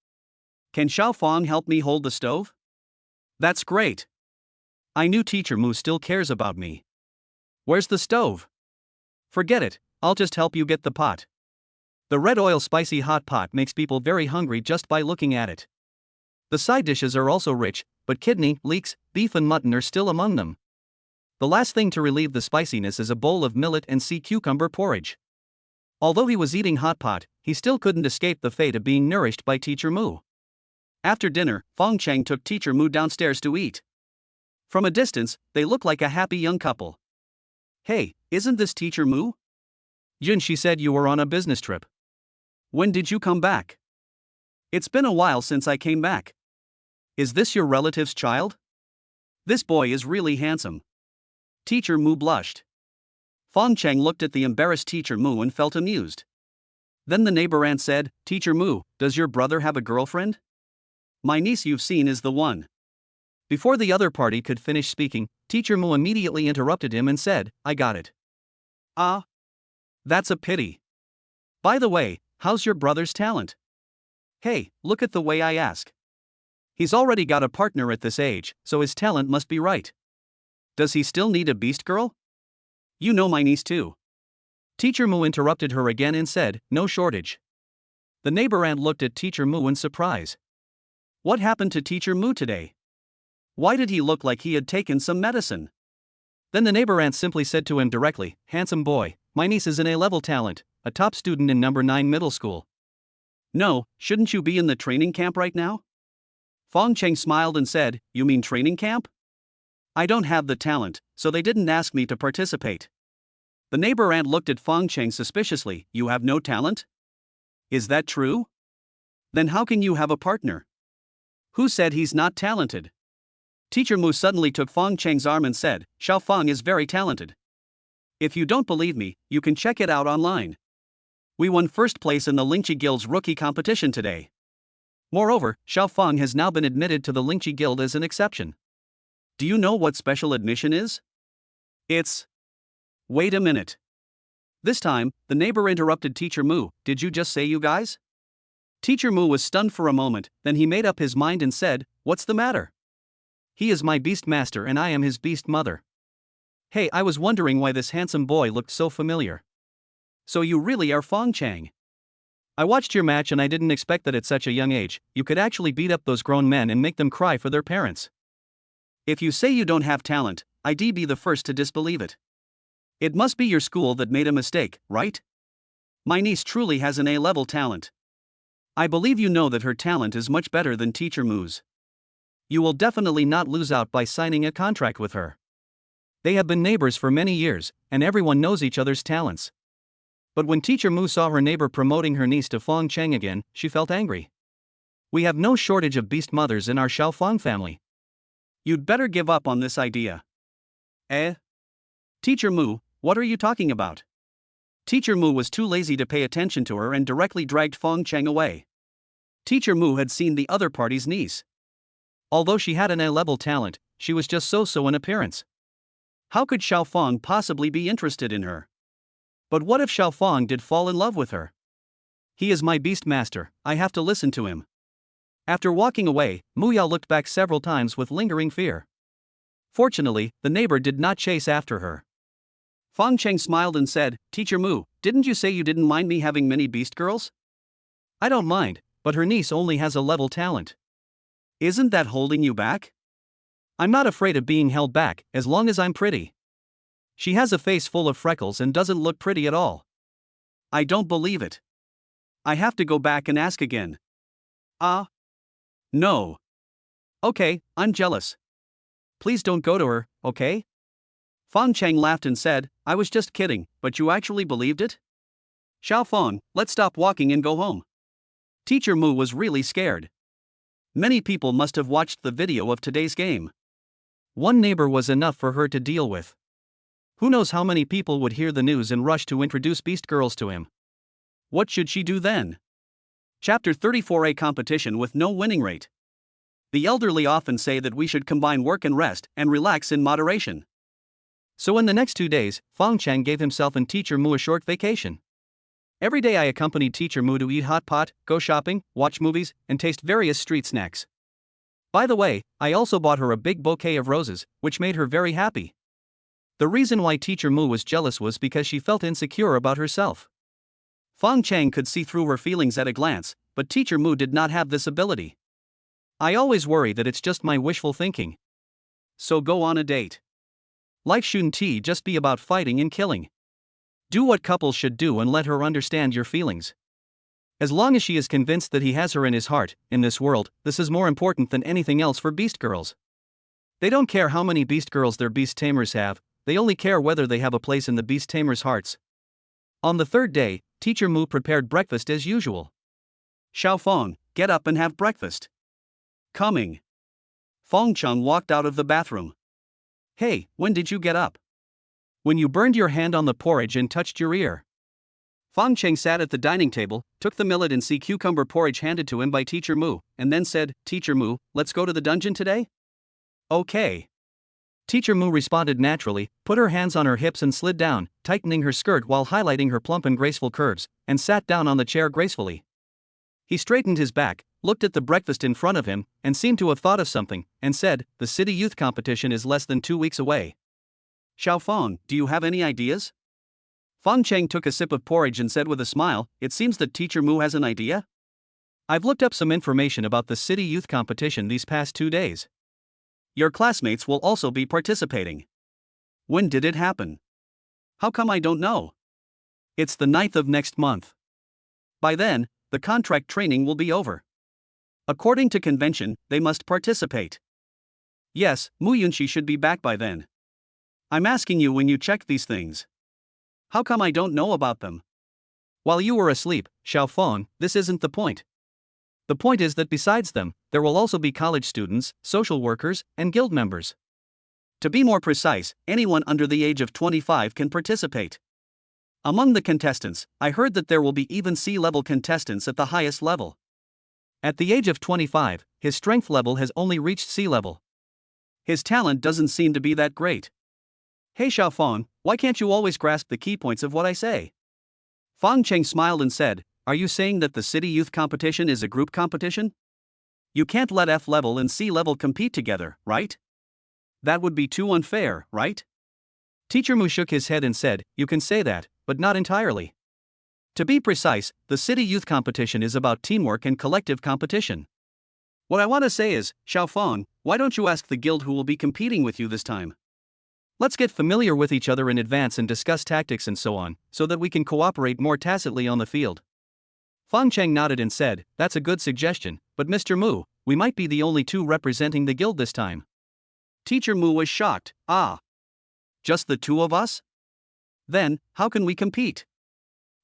Can Xiao Fong help me hold the stove? That's great. I knew Teacher Mu still cares about me. Where's the stove? Forget it, I'll just help you get the pot. The red oil spicy hot pot makes people very hungry just by looking at it. The side dishes are also rich, but kidney, leeks, beef and mutton are still among them. The last thing to relieve the spiciness is a bowl of millet and sea cucumber porridge. Although he was eating hot pot, he still couldn't escape the fate of being nourished by Teacher Mu. After dinner, Fong Cheng took Teacher Mu downstairs to eat. From a distance, they look like a happy young couple. Hey, isn't this Teacher Mu? Yunxi said you were on a business trip. When did you come back? It's been a while since I came back. Is this your relative's child? This boy is really handsome. Teacher Mu blushed. Fong Cheng looked at the embarrassed Teacher Mu and felt amused. Then the neighbor aunt said, Teacher Mu, does your brother have a girlfriend? My niece you've seen is the one. Before the other party could finish speaking, Teacher Mu immediately interrupted him and said, I got it. Ah. That's a pity. By the way, how's your brother's talent? Hey, look at the way I ask. He's already got a partner at this age, so his talent must be right. Does he still need a beast girl? You know my niece too. Teacher Mu interrupted her again and said, no shortage. The neighbor aunt looked at Teacher Mu in surprise. What happened to Teacher Mu today? Why did he look like he had taken some medicine? Then the neighbor aunt simply said to him directly, handsome boy, my niece is an A-level talent, a top student in number 9 middle school. No, shouldn't you be in the training camp right now? Fong Cheng smiled and said, you mean training camp? I don't have the talent, so they didn't ask me to participate. The neighbor aunt looked at Fong Cheng suspiciously, you have no talent? Is that true? Then how can you have a partner? Who said he's not talented? Teacher Mu suddenly took Fong Cheng's arm and said, Xiao Fong is very talented. If you don't believe me, you can check it out online. We won first place in the Yunxi Guild's rookie competition today. Moreover, Xiao Fong has now been admitted to the Yunxi Guild as an exception. Do you know what special admission is? It's... Wait a minute. This time, the neighbor interrupted Teacher Mu, did you just say you guys? Teacher Mu was stunned for a moment, then he made up his mind and said, what's the matter? He is my beast master and I am his beast mother. Hey, I was wondering why this handsome boy looked so familiar. So you really are Fong Cheng. I watched your match and I didn't expect that at such a young age, you could actually beat up those grown men and make them cry for their parents. If you say you don't have talent, I'd be the first to disbelieve it. It must be your school that made a mistake, right? My niece truly has an A-level talent. I believe you know that her talent is much better than Teacher Mu's. You will definitely not lose out by signing a contract with her. They have been neighbors for many years, and everyone knows each other's talents. But when Teacher Mu saw her neighbor promoting her niece to Fong Cheng again, she felt angry. We have no shortage of beast mothers in our Xiao Fong family. You'd better give up on this idea. Eh? Teacher Mu, what are you talking about? Teacher Mu was too lazy to pay attention to her and directly dragged Fong Cheng away. Teacher Mu had seen the other party's niece. Although she had an A-level talent, she was just so-so in appearance. How could Xiao Fong possibly be interested in her? But what if Xiao Fong did fall in love with her? He is my beast master, I have to listen to him. After walking away, Mu Yao looked back several times with lingering fear. Fortunately, the neighbor did not chase after her. Fong Cheng smiled and said, Teacher Mu, didn't you say you didn't mind me having many beast girls? I don't mind, but her niece only has a level talent. Isn't that holding you back? I'm not afraid of being held back, as long as I'm pretty. She has a face full of freckles and doesn't look pretty at all. I don't believe it. I have to go back and ask again. No. Okay, I'm jealous. Please don't go to her, okay? Fong Cheng laughed and said, I was just kidding, but you actually believed it? Xiao Fong, let's stop walking and go home. Teacher Mu was really scared. Many people must have watched the video of today's game. One neighbor was enough for her to deal with. Who knows how many people would hear the news and rush to introduce beast girls to him. What should she do then? Chapter 34: A competition with no winning rate. The elderly often say that we should combine work and rest and relax in moderation. So in the next 2 days, Fong Cheng gave himself and Teacher Mu a short vacation. Every day I accompanied Teacher Mu to eat hot pot, go shopping, watch movies, and taste various street snacks. By the way, I also bought her a big bouquet of roses, which made her very happy. The reason why Teacher Mu was jealous was because she felt insecure about herself. Fong Cheng could see through her feelings at a glance, but Teacher Mu did not have this ability. I always worry that it's just my wishful thinking. So go on a date. Life shouldn't just be about fighting and killing. Do what couples should do and let her understand your feelings. As long as she is convinced that he has her in his heart, in this world, this is more important than anything else for beast girls. They don't care how many beast girls their beast tamers have, they only care whether they have a place in the beast tamers' hearts. On the third day, Teacher Mu prepared breakfast as usual. Xiaofeng, get up and have breakfast. Coming. Fong Cheng walked out of the bathroom. Hey, when did you get up? When you burned your hand on the porridge and touched your ear. Fong Cheng sat at the dining table, took the millet and sea cucumber porridge handed to him by Teacher Mu, and then said, Teacher Mu, let's go to the dungeon today? Okay. Teacher Mu responded naturally, put her hands on her hips and slid down, tightening her skirt while highlighting her plump and graceful curves, and sat down on the chair gracefully. He straightened his back, looked at the breakfast in front of him, and seemed to have thought of something, and said, the city youth competition is less than 2 weeks away. Xiaofeng, do you have any ideas? Fong Cheng took a sip of porridge and said with a smile, it seems that Teacher Mu has an idea. I've looked up some information about the city youth competition these past 2 days. Your classmates will also be participating. When did it happen? How come I don't know? It's the 9th of next month. By then, the contract training will be over. According to convention, they must participate. Yes, Mu Yunxi should be back by then. I'm asking you when you checked these things. How come I don't know about them? While you were asleep, Xiaofeng, this isn't the point. The point is that besides them, there will also be college students, social workers, and guild members. To be more precise, anyone under the age of 25 can participate. Among the contestants, I heard that there will be even C-level contestants at the highest level. At the age of 25, his strength level has only reached C-level. His talent doesn't seem to be that great. Hey Xiaofeng, why can't you always grasp the key points of what I say? Fong Cheng smiled and said, are you saying that the city youth competition is a group competition? You can't let F-level and C-level compete together, right? That would be too unfair, right? Teacher Mu shook his head and said, you can say that, but not entirely. To be precise, the city youth competition is about teamwork and collective competition. What I want to say is, Xiaofeng, why don't you ask the guild who will be competing with you this time? Let's get familiar with each other in advance and discuss tactics and so on, so that we can cooperate more tacitly on the field. Fong Cheng nodded and said, that's a good suggestion, but Mr. Mu, we might be the only two representing the guild this time. Teacher Mu was shocked, just the two of us? Then, how can we compete?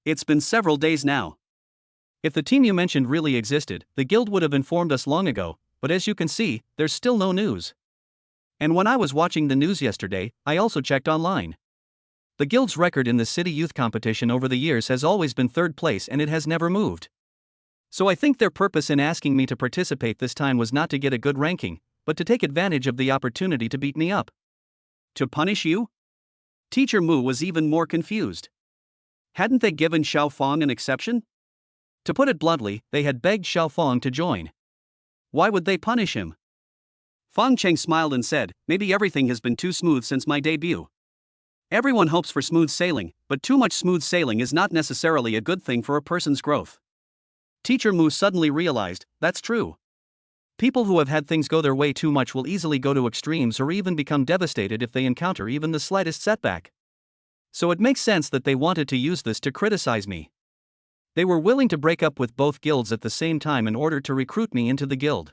It's been several days now. If the team you mentioned really existed, the guild would have informed us long ago, but as you can see, there's still no news. And when I was watching the news yesterday, I also checked online. The guild's record in the city youth competition over the years has always been 3rd place and it has never moved. So I think their purpose in asking me to participate this time was not to get a good ranking, but to take advantage of the opportunity to beat me up. To punish you? Teacher Mu was even more confused. Hadn't they given Xiaofeng an exception? To put it bluntly, they had begged Xiaofeng to join. Why would they punish him? Fong Cheng smiled and said, maybe everything has been too smooth since my debut. Everyone hopes for smooth sailing, but too much smooth sailing is not necessarily a good thing for a person's growth. Teacher Mu suddenly realized, that's true. People who have had things go their way too much will easily go to extremes or even become devastated if they encounter even the slightest setback. So it makes sense that they wanted to use this to criticize me. They were willing to break up with both guilds at the same time in order to recruit me into the guild.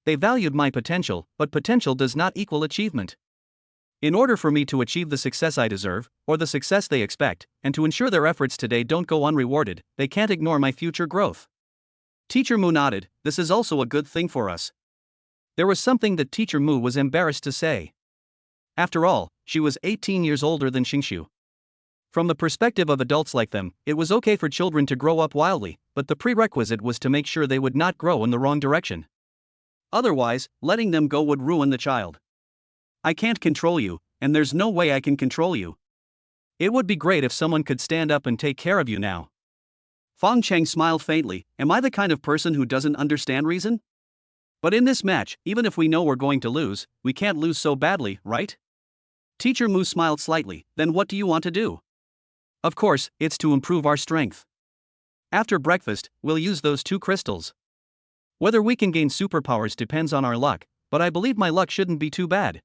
They valued my potential, but potential does not equal achievement. In order for me to achieve the success I deserve, or the success they expect, and to ensure their efforts today don't go unrewarded, they can't ignore my future growth. Teacher Mu nodded, this is also a good thing for us. There was something that Teacher Mu was embarrassed to say. After all, she was 18 years older than Xingxiu. From the perspective of adults like them, it was okay for children to grow up wildly, but the prerequisite was to make sure they would not grow in the wrong direction. Otherwise, letting them go would ruin the child. I can't control you, and there's no way I can control you. It would be great if someone could stand up and take care of you now. Fong Cheng smiled faintly. Am I the kind of person who doesn't understand reason? But in this match, even if we know we're going to lose, we can't lose so badly, right? Teacher Mu smiled slightly. Then what do you want to do? Of course, it's to improve our strength. After breakfast, we'll use those 2 crystals. Whether we can gain superpowers depends on our luck, but I believe my luck shouldn't be too bad.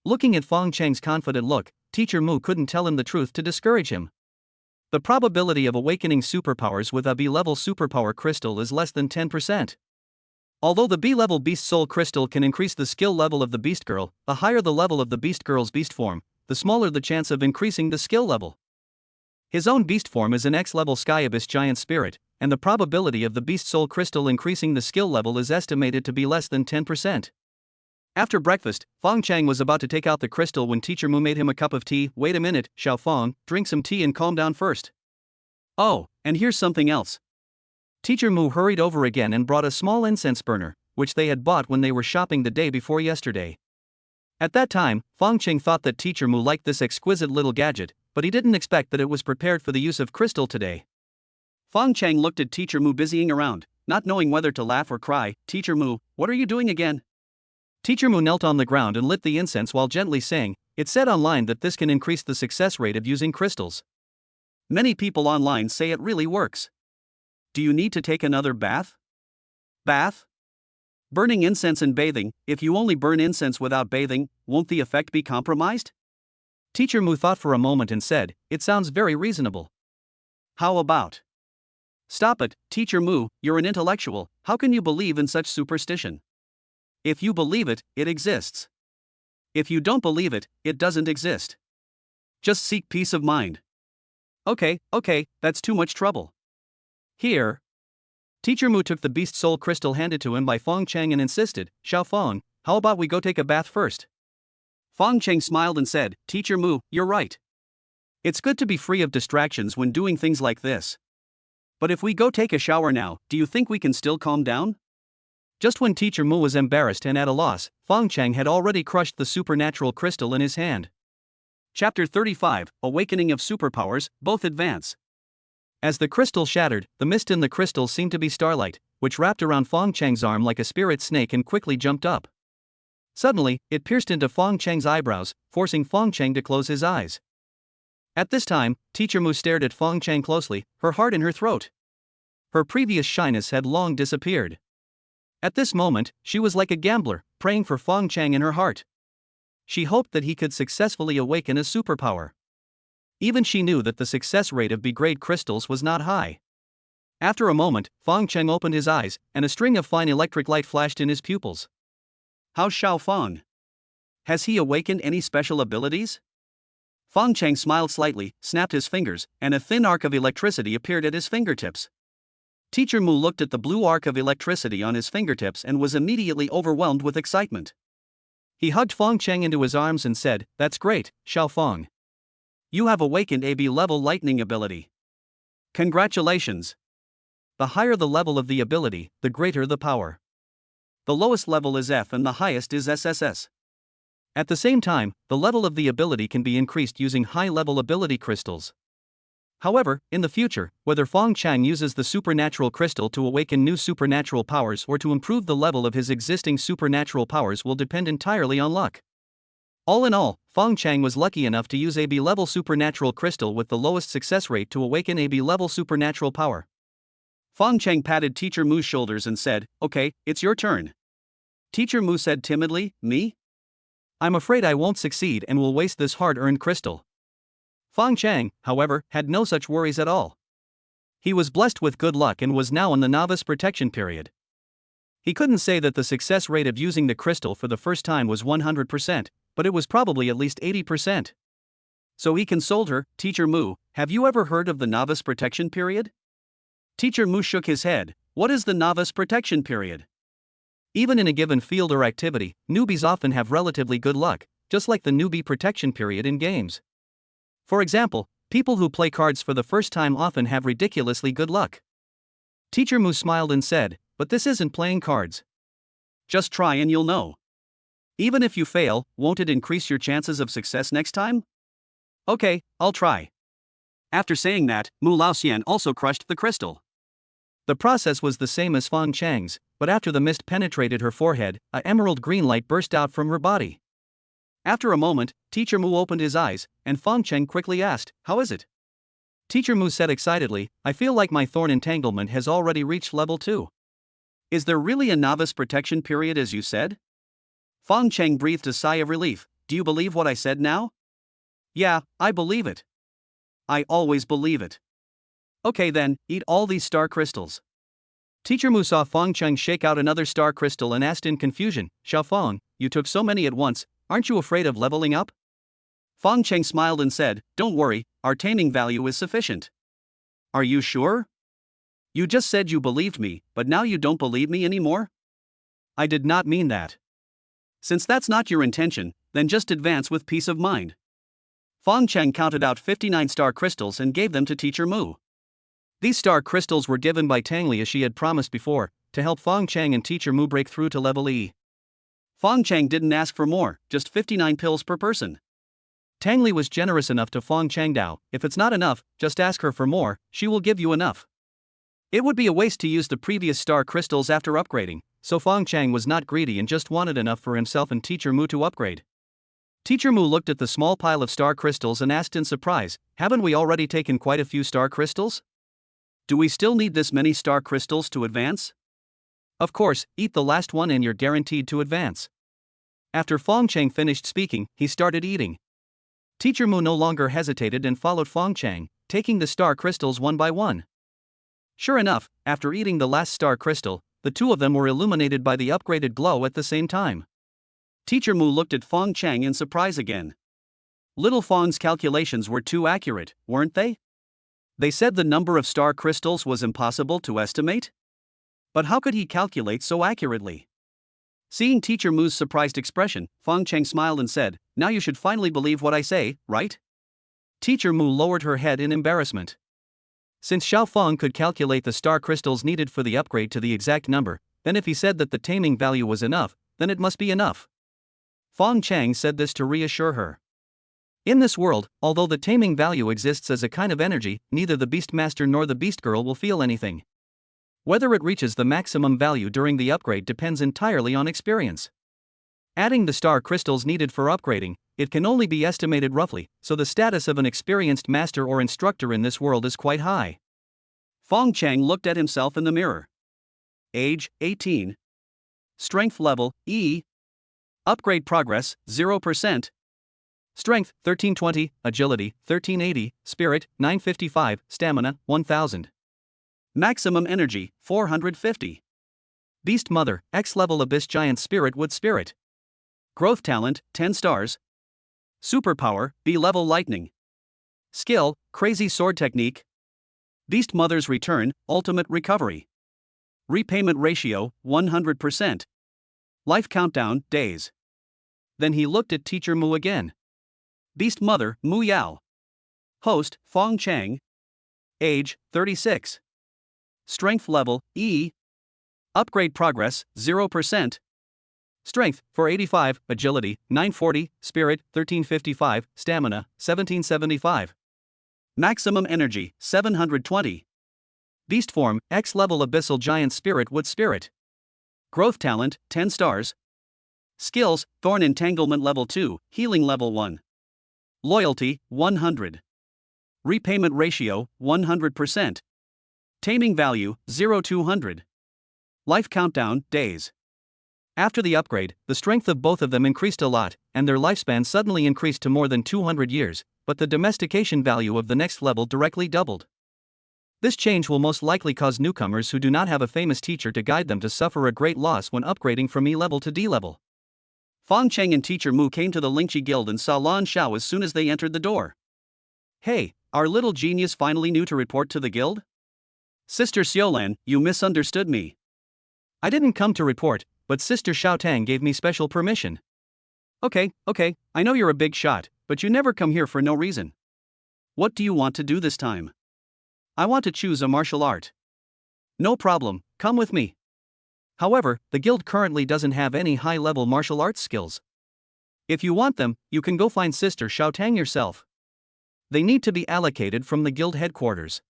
Looking at Fong Cheng's confident look, Teacher Mu couldn't tell him the truth to discourage him. The probability of awakening superpowers with a B-level superpower crystal is less than 10%. Although the B-level Beast Soul crystal can increase the skill level of the Beast Girl, the higher the level of the Beast Girl's beast form, the smaller the chance of increasing the skill level. His own beast form is an X-level Sky Abyss giant spirit, and the probability of the Beast Soul crystal increasing the skill level is estimated to be less than 10%. After breakfast, Fong Cheng was about to take out the crystal when Teacher Mu made him a cup of tea. Wait a minute, Xiao Fong, drink some tea and calm down first. Oh, and here's something else. Teacher Mu hurried over again and brought a small incense burner, which they had bought when they were shopping the day before yesterday. At that time, Fong Cheng thought that Teacher Mu liked this exquisite little gadget, but he didn't expect that it was prepared for the use of crystal today. Fong Cheng looked at Teacher Mu busying around, not knowing whether to laugh or cry. Teacher Mu, what are you doing again? Teacher Mu knelt on the ground and lit the incense while gently saying, "It said online that this can increase the success rate of using crystals. Many people online say it really works. Do you need to take another bath? Bath? Burning incense and bathing, if you only burn incense without bathing, won't the effect be compromised?" Teacher Mu thought for a moment and said, "It sounds very reasonable. How about?" Stop it, Teacher Mu, you're an intellectual, how can you believe in such superstition? If you believe it, it exists. If you don't believe it, it doesn't exist. Just seek peace of mind. Okay, that's too much trouble. Here. Teacher Mu took the Beast Soul crystal handed to him by Fong Cheng and insisted, "Xiao Fong, how about we go take a bath first?" Fong Cheng smiled and said, "Teacher Mu, you're right. It's good to be free of distractions when doing things like this. But if we go take a shower now, do you think we can still calm down?" Just when Teacher Mu was embarrassed and at a loss, Fong Cheng had already crushed the supernatural crystal in his hand. Chapter 35, Awakening of Superpowers, Both Advance. As the crystal shattered, the mist in the crystal seemed to be starlight, which wrapped around Fong Cheng's arm like a spirit snake and quickly jumped up. Suddenly, it pierced into Fong Cheng's eyebrows, forcing Fong Cheng to close his eyes. At this time, Teacher Mu stared at Fong Cheng closely, her heart in her throat. Her previous shyness had long disappeared. At this moment, she was like a gambler, praying for Fong Cheng in her heart. She hoped that he could successfully awaken a superpower. Even she knew that the success rate of B-grade crystals was not high. After a moment, Fong Cheng opened his eyes, and a string of fine electric light flashed in his pupils. How's Xiao Fong? Has he awakened any special abilities? Fong Cheng smiled slightly, snapped his fingers, and a thin arc of electricity appeared at his fingertips. Teacher Mu looked at the blue arc of electricity on his fingertips and was immediately overwhelmed with excitement. He hugged Fong Cheng into his arms and said, "That's great, Xiao Fong. You have awakened a B-level lightning ability. Congratulations. The higher the level of the ability, the greater the power. The lowest level is F and the highest is SSS. At the same time, the level of the ability can be increased using high-level ability crystals. However, in the future, whether Fong Cheng uses the supernatural crystal to awaken new supernatural powers or to improve the level of his existing supernatural powers will depend entirely on luck. All in all, Fong Cheng was lucky enough to use a B-level supernatural crystal with the lowest success rate to awaken a B-level supernatural power. Fong Cheng patted Teacher Mu's shoulders and said, "Okay, it's your turn." Teacher Mu said timidly, "Me? I'm afraid I won't succeed and will waste this hard-earned crystal." Fong Cheng, however, had no such worries at all. He was blessed with good luck and was now in the novice protection period. He couldn't say that the success rate of using the crystal for the first time was 100%, but it was probably at least 80%. So he consoled her, "Teacher Mu, have you ever heard of the novice protection period?" Teacher Mu shook his head. "What is the novice protection period?" Even in a given field or activity, newbies often have relatively good luck, just like the newbie protection period in games. For example, people who play cards for the first time often have ridiculously good luck. Teacher Mu smiled and said, "But this isn't playing cards. Just try and you'll know. Even if you fail, won't it increase your chances of success next time? Okay, I'll try. After saying that, Mu Laoxian also crushed the crystal. The process was the same as Fong Cheng's, but after the mist penetrated her forehead, a emerald green light burst out from her body. After a moment, Teacher Mu opened his eyes, and Fong Cheng quickly asked, "How is it?" Teacher Mu said excitedly, "I feel like my thorn entanglement has already reached level 2. Is there really a novice protection period as you said? Fong Cheng breathed a sigh of relief. Do you believe what I said now? Yeah, I believe it. I always believe it. Okay then, eat all these star crystals. Teacher Mu saw Fong Cheng shake out another star crystal and asked in confusion, "Xiao Fong, you took so many at once, aren't you afraid of leveling up?" Fong Cheng smiled and said, "Don't worry, our taming value is sufficient." Are you sure? You just said you believed me, but now you don't believe me anymore? I did not mean that. Since that's not your intention, then just advance with peace of mind. Fong Cheng counted out 59 star crystals and gave them to Teacher Mu. These star crystals were given by Tangli as she had promised before, to help Fong Cheng and Teacher Mu break through to level E. Fong Cheng didn't ask for more, just 59 pills per person. Tangli was generous enough to Fong Cheng Dao, "If it's not enough, just ask her for more, she will give you enough." It would be a waste to use the previous star crystals after upgrading, so Fong Cheng was not greedy and just wanted enough for himself and Teacher Mu to upgrade. Teacher Mu looked at the small pile of star crystals and asked in surprise, "Haven't we already taken quite a few star crystals? Do we still need this many star crystals to advance?" Of course, eat the last one and you're guaranteed to advance. After Fong Cheng finished speaking, he started eating. Teacher Mu no longer hesitated and followed Fong Cheng, taking the star crystals one by one. Sure enough, after eating the last star crystal, the two of them were illuminated by the upgraded glow at the same time. Teacher Mu looked at Fong Cheng in surprise again. Little Fong's calculations were too accurate, weren't they? They said the number of star crystals was impossible to estimate? But how could he calculate so accurately? Seeing Teacher Mu's surprised expression, Fong Cheng smiled and said, "Now you should finally believe what I say, right?" Teacher Mu lowered her head in embarrassment. Since Xiao Fong could calculate the star crystals needed for the upgrade to the exact number, then if he said that the taming value was enough, then it must be enough. Fong Cheng said this to reassure her. In this world, although the taming value exists as a kind of energy, neither the Beast Master nor the Beast Girl will feel anything. Whether it reaches the maximum value during the upgrade depends entirely on experience. Adding the star crystals needed for upgrading, it can only be estimated roughly, so the status of an experienced master or instructor in this world is quite high. Fong Cheng looked at himself in the mirror. Age, 18. Strength level, E. Upgrade progress, 0%. Strength, 1320, Agility, 1380, Spirit, 955, Stamina, 1000. Maximum energy, 450. Beast Mother, X-level Abyss Giant Spirit Wood Spirit. Growth talent, 10 stars. Superpower, B-level lightning. Skill, crazy sword technique. Beast Mother's return, ultimate recovery. Repayment ratio, 100%. Life countdown, days. Then he looked at Teacher Mu again. Beast Mother, Mu Yao. Host, Fong Cheng. Age, 36. Strength level, E. Upgrade progress, 0%. Strength, 485, Agility, 940, Spirit, 1355, Stamina, 1775. Maximum energy, 720. Beast form, X-level Abyssal Giant Spirit Wood Spirit. Growth talent, 10 stars. Skills, Thorn Entanglement level 2, Healing level 1. Loyalty, 100. Repayment ratio, 100%. Taming value, 0-200. Life countdown, days. After the upgrade, the strength of both of them increased a lot, and their lifespan suddenly increased to more than 200 years, but the domestication value of the next level directly doubled. This change will most likely cause newcomers who do not have a famous teacher to guide them to suffer a great loss when upgrading from E level to D level. Fong Cheng and Teacher Mu came to the Yunxi Guild and saw Lan Xiao as soon as they entered the door. "Hey, our little genius finally knew to report to the guild?" "Sister Xiaolan, you misunderstood me. I didn't come to report, but Sister Xiaotang gave me special permission." Okay, I know you're a big shot, but you never come here for no reason. What do you want to do this time? I want to choose a martial art. No problem, come with me. However, the guild currently doesn't have any high-level martial arts skills. If you want them, you can go find Sister Xiaotang yourself. They need to be allocated from the guild headquarters.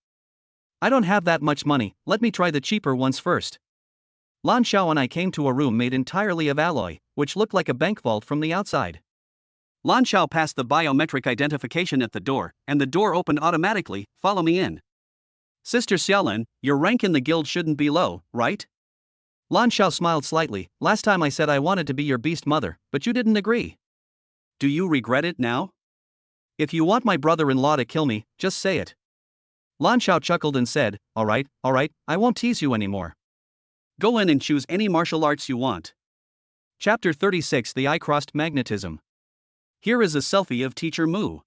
I don't have that much money, let me try the cheaper ones first. Lan Xiao and I came to a room made entirely of alloy, which looked like a bank vault from the outside. Lan Xiao passed the biometric identification at the door, and the door opened automatically. Follow me in. Sister Xiaolin, your rank in the guild shouldn't be low, right? Lan Xiao smiled slightly. Last time I said I wanted to be your beast mother, but you didn't agree. Do you regret it now? If you want my brother-in-law to kill me, just say it. Lan Xiao chuckled and said, alright, I won't tease you anymore. Go in and choose any martial arts you want. Chapter 36 The Eye-Crossed Magnetism. Here is a selfie of Teacher Mu.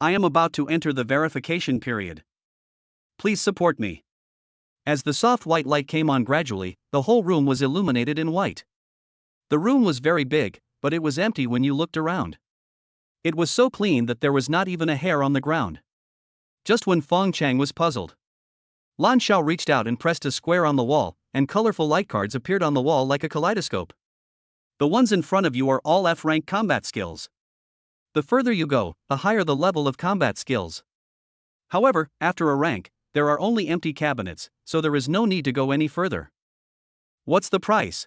I am about to enter the verification period. Please support me. As the soft white light came on gradually, the whole room was illuminated in white. The room was very big, but it was empty when you looked around. It was so clean that there was not even a hair on the ground. Just when Fong Cheng was puzzled, Lan Xiao reached out and pressed a square on the wall, and colorful light cards appeared on the wall like a kaleidoscope. The ones in front of you are all F-rank combat skills. The further you go, the higher the level of combat skills. However, after a rank, there are only empty cabinets, so there is no need to go any further. What's the price?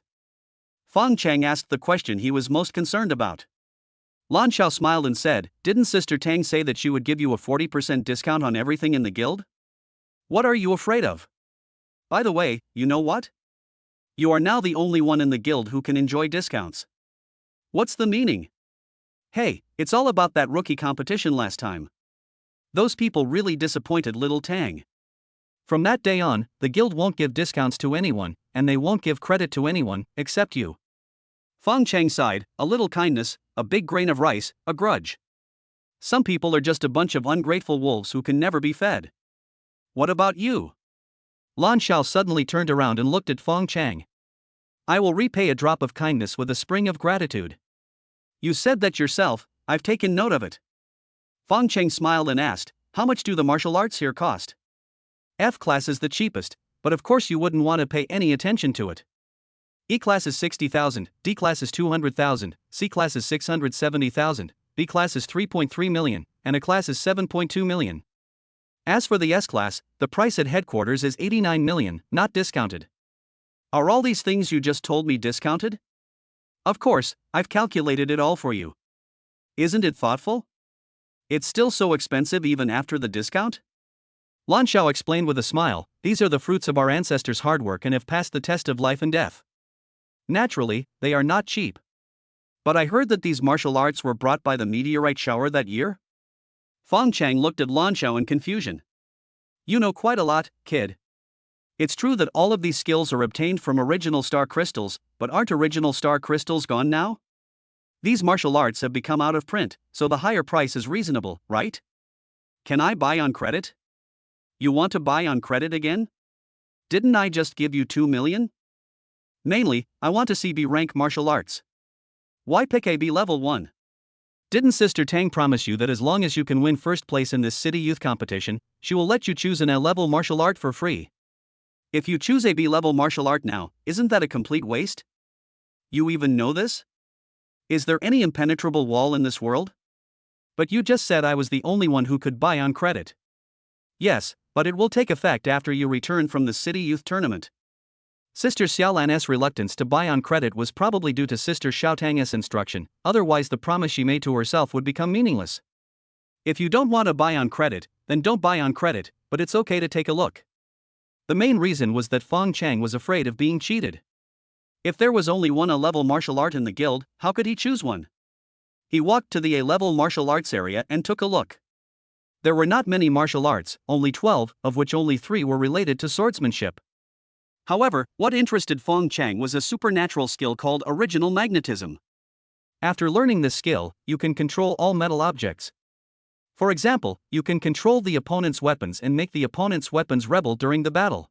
Fong Cheng asked the question he was most concerned about. Lan Xiao smiled and said, didn't Sister Tang say that she would give you a 40% discount on everything in the guild? What are you afraid of? By the way, you know what? You are now the only one in the guild who can enjoy discounts. What's the meaning? Hey, it's all about that rookie competition last time. Those people really disappointed little Tang. From that day on, the guild won't give discounts to anyone, and they won't give credit to anyone, except you. Fong Cheng sighed, a little kindness, a big grain of rice, a grudge. Some people are just a bunch of ungrateful wolves who can never be fed. What about you? Lan Xiao suddenly turned around and looked at Fong Cheng. I will repay a drop of kindness with a spring of gratitude. You said that yourself, I've taken note of it. Fong Cheng smiled and asked, how much do the martial arts here cost? F-class is the cheapest, but of course you wouldn't want to pay any attention to it. E-class is 60,000, D-class is 200,000, C-class is 670,000, B-class is 3.3 million, and A-class is 7.2 million. As for the S-class, the price at headquarters is 89 million, not discounted. Are all these things you just told me discounted? Of course, I've calculated it all for you. Isn't it thoughtful? It's still so expensive even after the discount? Lan Xiao explained with a smile, these are the fruits of our ancestors' hard work and have passed the test of life and death. Naturally, they are not cheap. But I heard that these martial arts were brought by the meteorite shower that year? Fong Cheng looked at Lan Xiao in confusion. You know quite a lot, kid. It's true that all of these skills are obtained from original star crystals, but aren't original star crystals gone now? These martial arts have become out of print, so the higher price is reasonable, right? Can I buy on credit? You want to buy on credit again? Didn't I just give you 2 million? Mainly, I want to see B rank martial arts. Why pick a B level 1? Didn't Sister Tang promise you that as long as you can win first place in this city youth competition, she will let you choose an A level martial art for free? If you choose a B level martial art now, isn't that a complete waste? You even know this? Is there any impenetrable wall in this world? But you just said I was the only one who could buy on credit. Yes, but it will take effect after you return from the city youth tournament. Sister Xiaolan's reluctance to buy on credit was probably due to Sister Xiaotang's instruction, otherwise the promise she made to herself would become meaningless. If you don't want to buy on credit, then don't buy on credit, but it's okay to take a look. The main reason was that Fong Cheng was afraid of being cheated. If there was only one A-level martial art in the guild, how could he choose one? He walked to the A-level martial arts area and took a look. There were not many martial arts, only 12, of which only 3 were related to swordsmanship. However, what interested Fong Cheng was a supernatural skill called original magnetism. After learning this skill, you can control all metal objects. For example, you can control the opponent's weapons and make the opponent's weapons rebel during the battle.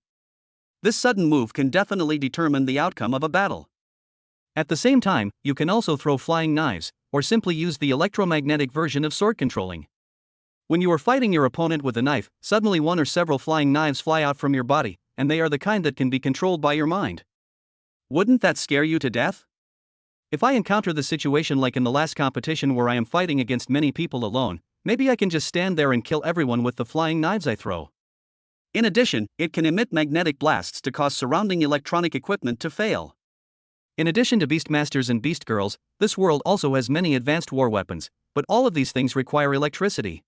This sudden move can definitely determine the outcome of a battle. At the same time, you can also throw flying knives, or simply use the electromagnetic version of sword controlling. When you are fighting your opponent with a knife, suddenly one or several flying knives fly out from your body, and they are the kind that can be controlled by your mind. Wouldn't that scare you to death? If I encounter the situation like in the last competition where I am fighting against many people alone, maybe I can just stand there and kill everyone with the flying knives I throw. In addition, it can emit magnetic blasts to cause surrounding electronic equipment to fail. In addition to Beastmasters and Beast Girls, this world also has many advanced war weapons, but all of these things require electricity.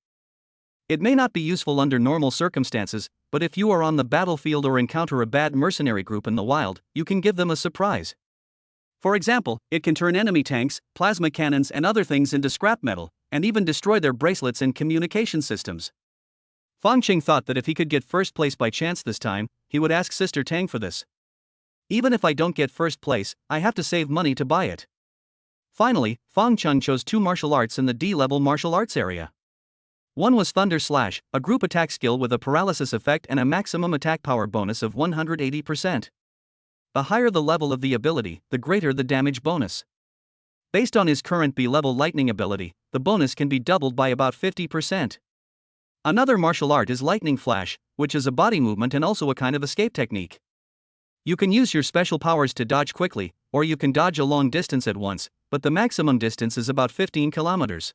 It may not be useful under normal circumstances, but if you are on the battlefield or encounter a bad mercenary group in the wild, you can give them a surprise. For example, it can turn enemy tanks, plasma cannons, and other things into scrap metal, and even destroy their bracelets and communication systems. Fong Cheng thought that if he could get first place by chance this time, he would ask Sister Tang for this. Even if I don't get first place, I have to save money to buy it. Finally, Fong Cheng chose 2 martial arts in the D-level martial arts area. One was Thunder Slash, a group attack skill with a paralysis effect and a maximum attack power bonus of 180%. The higher the level of the ability, the greater the damage bonus. Based on his current B-level lightning ability, the bonus can be doubled by about 50%. Another martial art is Lightning Flash, which is a body movement and also a kind of escape technique. You can use your special powers to dodge quickly, or you can dodge a long distance at once, but the maximum distance is about 15 kilometers.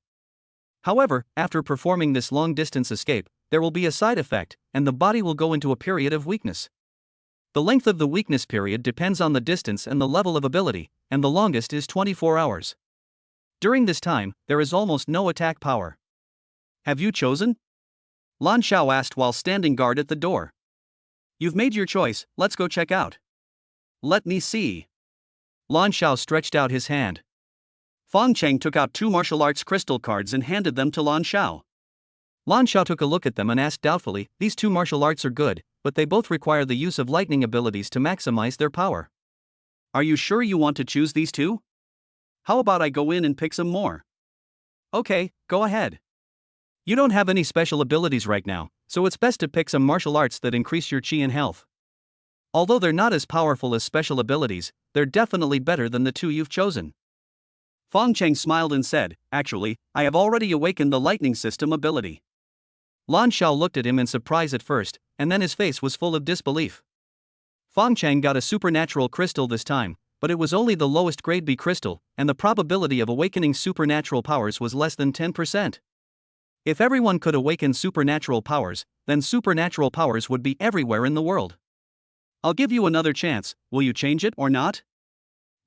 However, after performing this long distance escape, there will be a side effect, and the body will go into a period of weakness. The length of the weakness period depends on the distance and the level of ability, and the longest is 24 hours. During this time, there is almost no attack power. Have you chosen? Lan Xiao asked while standing guard at the door. You've made your choice, let's go check out. Let me see. Lan Xiao stretched out his hand. Fong Cheng took out 2 martial arts crystal cards and handed them to Lan Xiao. Lan Xiao took a look at them and asked doubtfully, these 2 martial arts are good, but they both require the use of lightning abilities to maximize their power. Are you sure you want to choose these 2? How about I go in and pick some more? Okay, go ahead. You don't have any special abilities right now, so it's best to pick some martial arts that increase your chi and health. Although they're not as powerful as special abilities, they're definitely better than the 2 you've chosen. Fong Cheng smiled and said, actually, I have already awakened the lightning system ability. Lan Xiao looked at him in surprise at first, and then his face was full of disbelief. Fong Cheng got a supernatural crystal this time, but it was only the lowest grade B crystal, and the probability of awakening supernatural powers was less than 10%. If everyone could awaken supernatural powers, then supernatural powers would be everywhere in the world. I'll give you another chance, will you change it or not?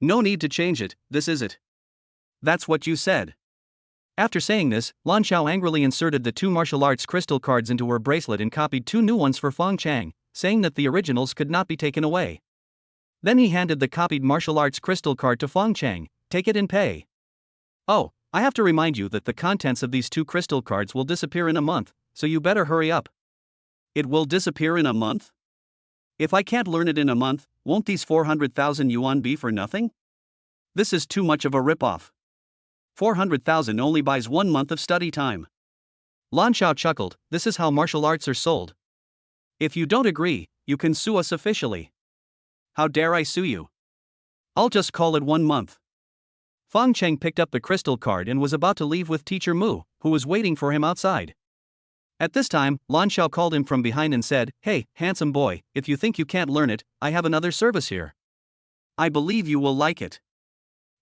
No need to change it, this is it. That's what you said. After saying this, Lan Xiao angrily inserted the 2 martial arts crystal cards into her bracelet and copied 2 new ones for Fong Cheng, saying that the originals could not be taken away. Then he handed the copied martial arts crystal card to Fong Cheng, take it and pay. Oh, I have to remind you that the contents of these 2 crystal cards will disappear in a month, so you better hurry up. It will disappear in a month? If I can't learn it in a month, won't these 400,000 yuan be for nothing? This is too much of a rip-off. 400,000 only buys 1 month of study time. Lan Xiao chuckled, this is how martial arts are sold. If you don't agree, you can sue us officially. How dare I sue you? I'll just call it 1 month. Fong Cheng picked up the crystal card and was about to leave with Teacher Mu, who was waiting for him outside. At this time, Lan Xiao called him from behind and said, hey, handsome boy, if you think you can't learn it, I have another service here. I believe you will like it.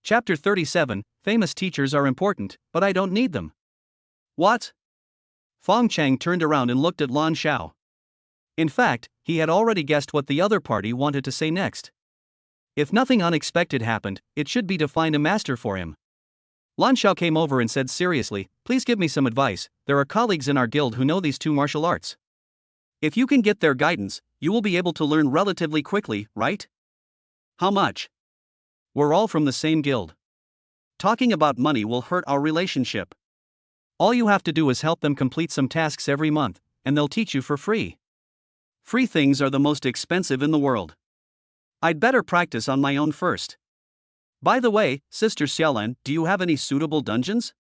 Chapter 37, Famous teachers are important, but I don't need them. What? Fong Cheng turned around and looked at Lan Xiao. In fact, he had already guessed what the other party wanted to say next. If nothing unexpected happened, it should be to find a master for him. Lan Xiao came over and said seriously, please give me some advice, there are colleagues in our guild who know these 2 martial arts. If you can get their guidance, you will be able to learn relatively quickly, right? How much? We're all from the same guild. Talking about money will hurt our relationship. All you have to do is help them complete some tasks every month, and they'll teach you for free. Free things are the most expensive in the world. I'd better practice on my own first. By the way, Sister Xiaolan, do you have any suitable dungeons?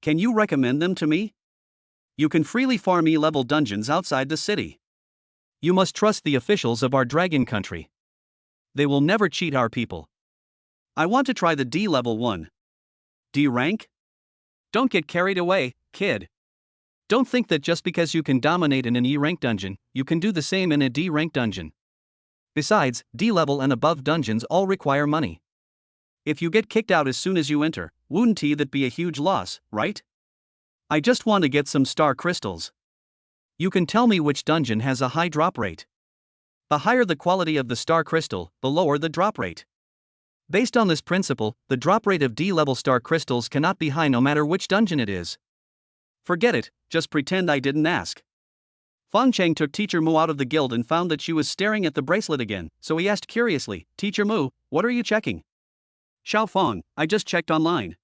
Can you recommend them to me? You can freely farm E-level dungeons outside the city. You must trust the officials of our dragon country. They will never cheat our people. I want to try the D-level one. D rank? Don't get carried away, kid. Don't think that just because you can dominate in an E-rank dungeon, you can do the same in a D-rank dungeon. Besides, D-level and above dungeons all require money. If you get kicked out as soon as you enter, wouldn't that be a huge loss, right? I just want to get some star crystals. You can tell me which dungeon has a high drop rate. The higher the quality of the star crystal, the lower the drop rate. Based on this principle, the drop rate of D-level star crystals cannot be high no matter which dungeon it is. Forget it, just pretend I didn't ask. Fong Cheng took Teacher Mu out of the guild and found that she was staring at the bracelet again, so he asked curiously, Teacher Mu, what are you checking? Xiao Fong, I just checked online.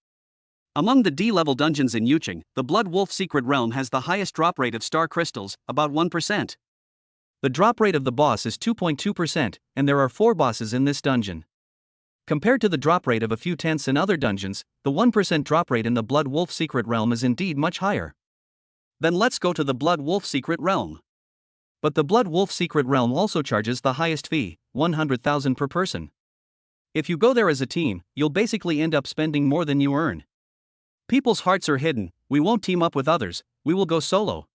Among the D-level dungeons in Yunxi, the Blood Wolf Secret Realm has the highest drop rate of star crystals, about 1%. The drop rate of the boss is 2.2%, and there are 4 bosses in this dungeon. Compared to the drop rate of a few tenths in other dungeons, the 1% drop rate in the Blood Wolf Secret Realm is indeed much higher. Then let's go to the Blood Wolf Secret Realm. But the Blood Wolf Secret Realm also charges the highest fee, 100,000 per person. If you go there as a team, you'll basically end up spending more than you earn. People's hearts are hidden, we won't team up with others, we will go solo.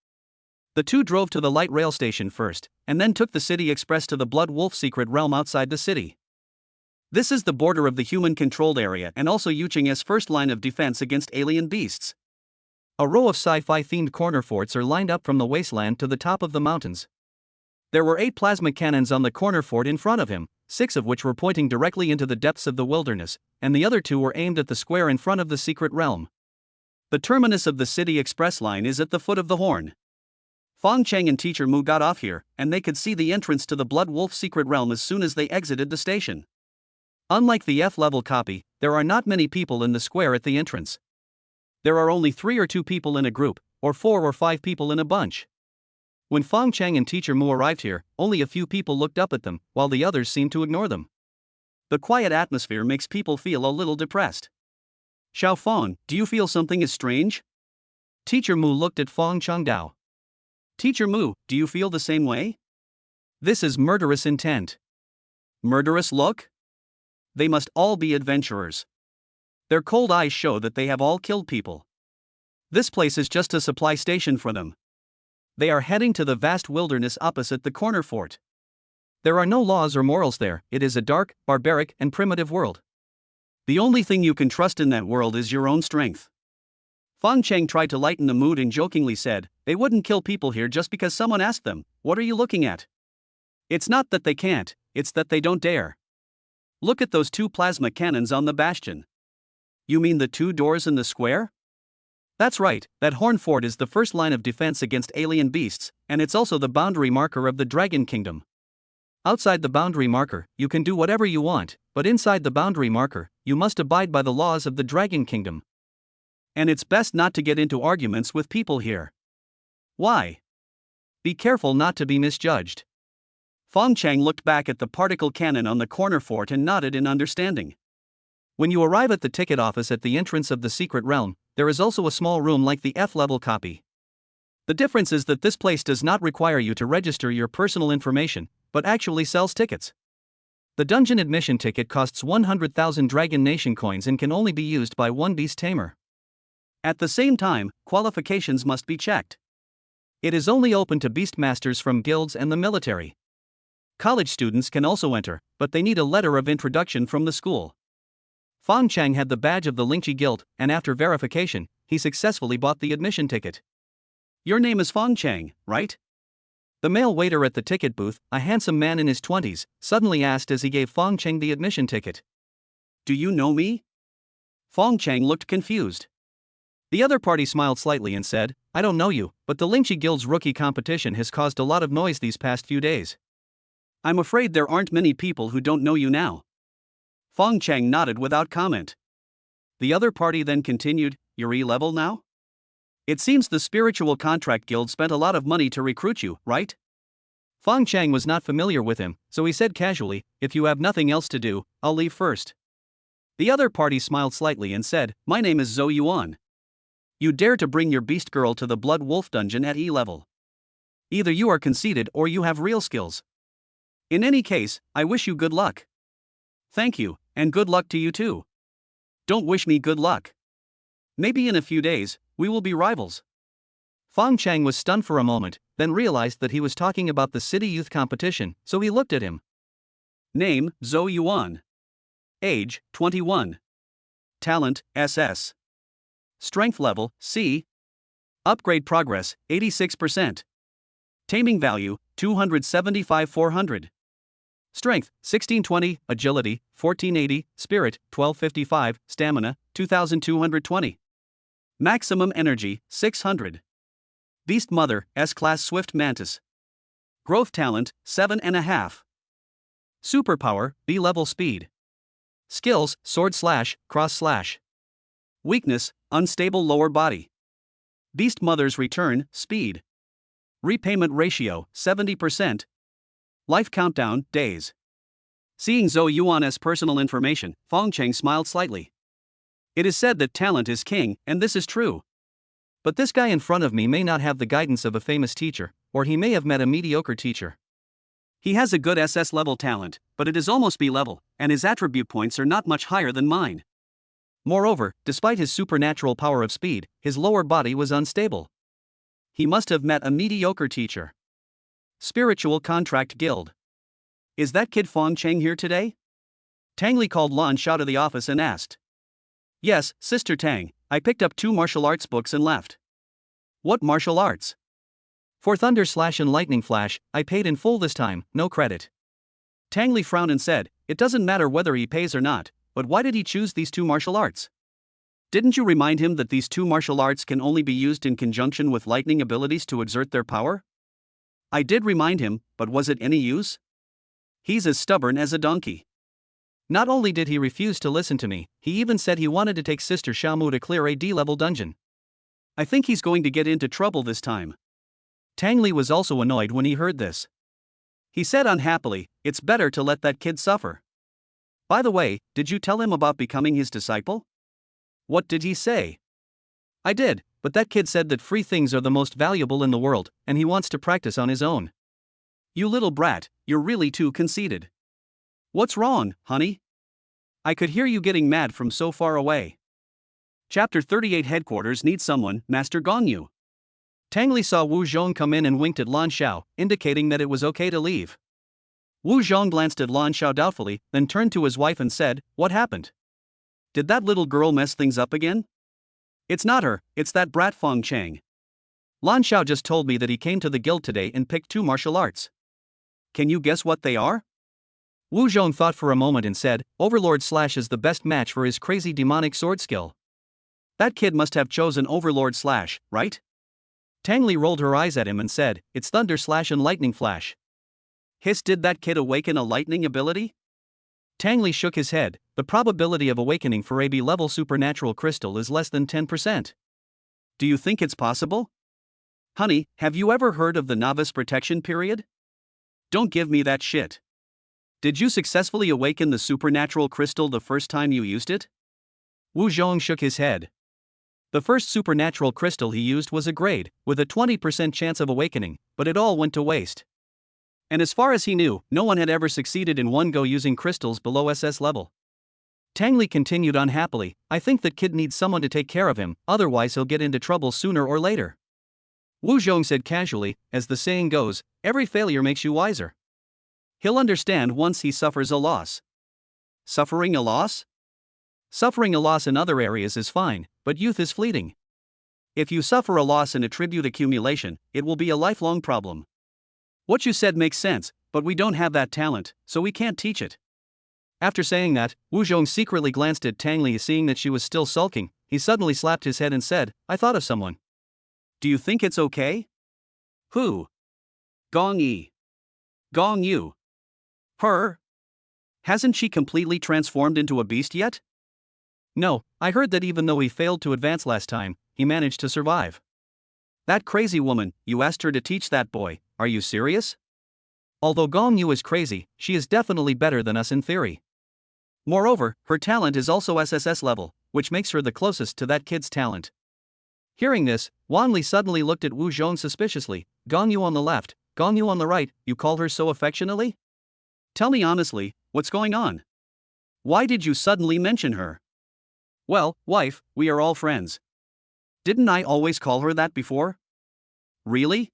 The two drove to the light rail station first, and then took the city express to the Blood Wolf Secret Realm outside the city. This is the border of the human-controlled area and also Yunxi's first line of defense against alien beasts. A row of sci-fi themed corner forts are lined up from the wasteland to the top of the mountains. There were 8 plasma cannons on the corner fort in front of him, 6 of which were pointing directly into the depths of the wilderness, and the other 2 were aimed at the square in front of the secret realm. The terminus of the city express line is at the foot of the horn. Fong Cheng and Teacher Mu got off here, and they could see the entrance to the Blood Wolf Secret Realm as soon as they exited the station. Unlike the F-level copy, there are not many people in the square at the entrance. There are only 3 or 2 people in a group, or 4 or 5 people in a bunch. When Fong Cheng and Teacher Mu arrived here, only a few people looked up at them, while the others seemed to ignore them. The quiet atmosphere makes people feel a little depressed. Xiao Fong, do you feel something is strange? Teacher Mu looked at Fong Chengdao. Teacher Mu, do you feel the same way? This is murderous intent. Murderous look? They must all be adventurers. Their cold eyes show that they have all killed people. This place is just a supply station for them. They are heading to the vast wilderness opposite the corner fort. There are no laws or morals there, it is a dark, barbaric, and primitive world. The only thing you can trust in that world is your own strength. Fang Cheng tried to lighten the mood and jokingly said, they wouldn't kill people here just because someone asked them, what are you looking at? It's not that they can't, it's that they don't dare. Look at those 2 plasma cannons on the bastion. You mean the 2 doors in the square? That's right, that horn fort is the first line of defense against alien beasts, and it's also the boundary marker of the Dragon Kingdom. Outside the boundary marker, you can do whatever you want, but inside the boundary marker, you must abide by the laws of the Dragon Kingdom. And it's best not to get into arguments with people here. Why? Be careful not to be misjudged. Fong Cheng looked back at the particle cannon on the corner fort and nodded in understanding. When you arrive at the ticket office at the entrance of the secret realm, there is also a small room like the F-level copy. The difference is that this place does not require you to register your personal information, but actually sells tickets. The dungeon admission ticket costs 100,000 Dragon Nation coins and can only be used by 1 beast tamer. At the same time, qualifications must be checked. It is only open to beast masters from guilds and the military. College students can also enter, but they need a letter of introduction from the school. Fong Cheng had the badge of the Yunxi Guild, and after verification, he successfully bought the admission ticket. Your name is Fong Cheng, right? The male waiter at the ticket booth, a handsome man in his 20s, suddenly asked as he gave Fong Cheng the admission ticket. Do you know me? Fong Cheng looked confused. The other party smiled slightly and said, I don't know you, but the Yunxi Guild's rookie competition has caused a lot of noise these past few days. I'm afraid there aren't many people who don't know you now. Fong Cheng nodded without comment. The other party then continued, you're E-level now? It seems the Spiritual Contract Guild spent a lot of money to recruit you, right? Fong Cheng was not familiar with him, so he said casually, if you have nothing else to do, I'll leave first. The other party smiled slightly and said, my name is Zhou Yuan. You dare to bring your beast girl to the Blood Wolf dungeon at E-level. Either you are conceited or you have real skills. In any case, I wish you good luck. Thank you, and good luck to you too. Don't wish me good luck. Maybe in a few days, we will be rivals. Fong Cheng was stunned for a moment, then realized that he was talking about the city youth competition, so he looked at him. Name, Zhou Yuan. Age, 21. Talent, SS. Strength level, C. Upgrade progress, 86%. Taming value, 275-400. Strength, 1620, agility, 1480, spirit, 1255, stamina, 2220. Maximum energy, 600. Beast Mother, S-Class Swift Mantis. Growth talent, 7.5. Superpower, B-level speed. Skills, sword slash, cross slash. Weakness, unstable lower body. Beast Mother's return, speed. Repayment ratio, 70%. Life countdown, days. Seeing Zhou Yuan's personal information, Fong Cheng smiled slightly. It is said that talent is king, and this is true. But this guy in front of me may not have the guidance of a famous teacher, or he may have met a mediocre teacher. He has a good SS level talent, but it is almost B level, and his attribute points are not much higher than mine. Moreover, despite his supernatural power of speed, his lower body was unstable. He must have met a mediocre teacher. Spiritual Contract Guild. Is that kid Fong Cheng here today? Tang Li called Lan Xiao to the office and asked. Yes, Sister Tang, I picked up 2 martial arts books and left. What martial arts? For Thunder Slash and Lightning Flash, I paid in full this time, no credit. Tang Li frowned and said, it doesn't matter whether he pays or not, but why did he choose these 2 martial arts? Didn't you remind him that these 2 martial arts can only be used in conjunction with lightning abilities to exert their power? I did remind him, but was it any use? He's as stubborn as a donkey. Not only did he refuse to listen to me, he even said he wanted to take Sister Xiaomu to clear a D-level dungeon. I think he's going to get into trouble this time. Tang Li was also annoyed when he heard this. He said unhappily, it's better to let that kid suffer. By the way, did you tell him about becoming his disciple? What did he say? I did, but that kid said that free things are the most valuable in the world, and he wants to practice on his own. You little brat, you're really too conceited. What's wrong, honey? I could hear you getting mad from so far away. Chapter 38 Headquarters needs someone, Master Gongyu. Tang Li saw Wu Zhong come in and winked at Lan Xiao, indicating that it was okay to leave. Wu Zhong glanced at Lan Xiao doubtfully, then turned to his wife and said, what happened? Did that little girl mess things up again? It's not her, it's that brat Fong Cheng. Lan Xiao just told me that he came to the guild today and picked 2 martial arts. Can you guess what they are? Wu Zhong thought for a moment and said, Overlord Slash is the best match for his crazy demonic sword skill. That kid must have chosen Overlord Slash, right? Tang Li rolled her eyes at him and said, it's Thunder Slash and Lightning Flash. Hiss, did that kid awaken a lightning ability? Tang Li shook his head. The probability of awakening for a B-level supernatural crystal is less than 10%. Do you think it's possible? Honey, have you ever heard of the novice protection period? Don't give me that shit. Did you successfully awaken the supernatural crystal the first time you used it? Wu Zhong shook his head. The first supernatural crystal he used was a grade, with a 20% chance of awakening, but it all went to waste. And as far as he knew, no one had ever succeeded in one go using crystals below SS level. Tang Li continued unhappily, I think that kid needs someone to take care of him, otherwise he'll get into trouble sooner or later. Wu Zhong said casually, as the saying goes, every failure makes you wiser. He'll understand once he suffers a loss. Suffering a loss? Suffering a loss in other areas is fine, but youth is fleeting. If you suffer a loss in attribute accumulation, it will be a lifelong problem. What you said makes sense, but we don't have that talent, so we can't teach it. After saying that, Wu Zhong secretly glanced at Tang Li. Seeing that she was still sulking, he suddenly slapped his head and said, I thought of someone. Do you think it's okay? Who? Gong Yi. Gong Yu. Her? Hasn't she completely transformed into a beast yet? No, I heard that even though he failed to advance last time, he managed to survive. That crazy woman, you asked her to teach that boy, are you serious? Although Gong Yu is crazy, she is definitely better than us in theory. Moreover, her talent is also SSS level, which makes her the closest to that kid's talent. Hearing this, Wan Li suddenly looked at Wu Zhong suspiciously. Gong Yu on the left, Gong Yu on the right, you call her so affectionately? Tell me honestly, what's going on? Why did you suddenly mention her? Well, wife, we are all friends. Didn't I always call her that before? Really?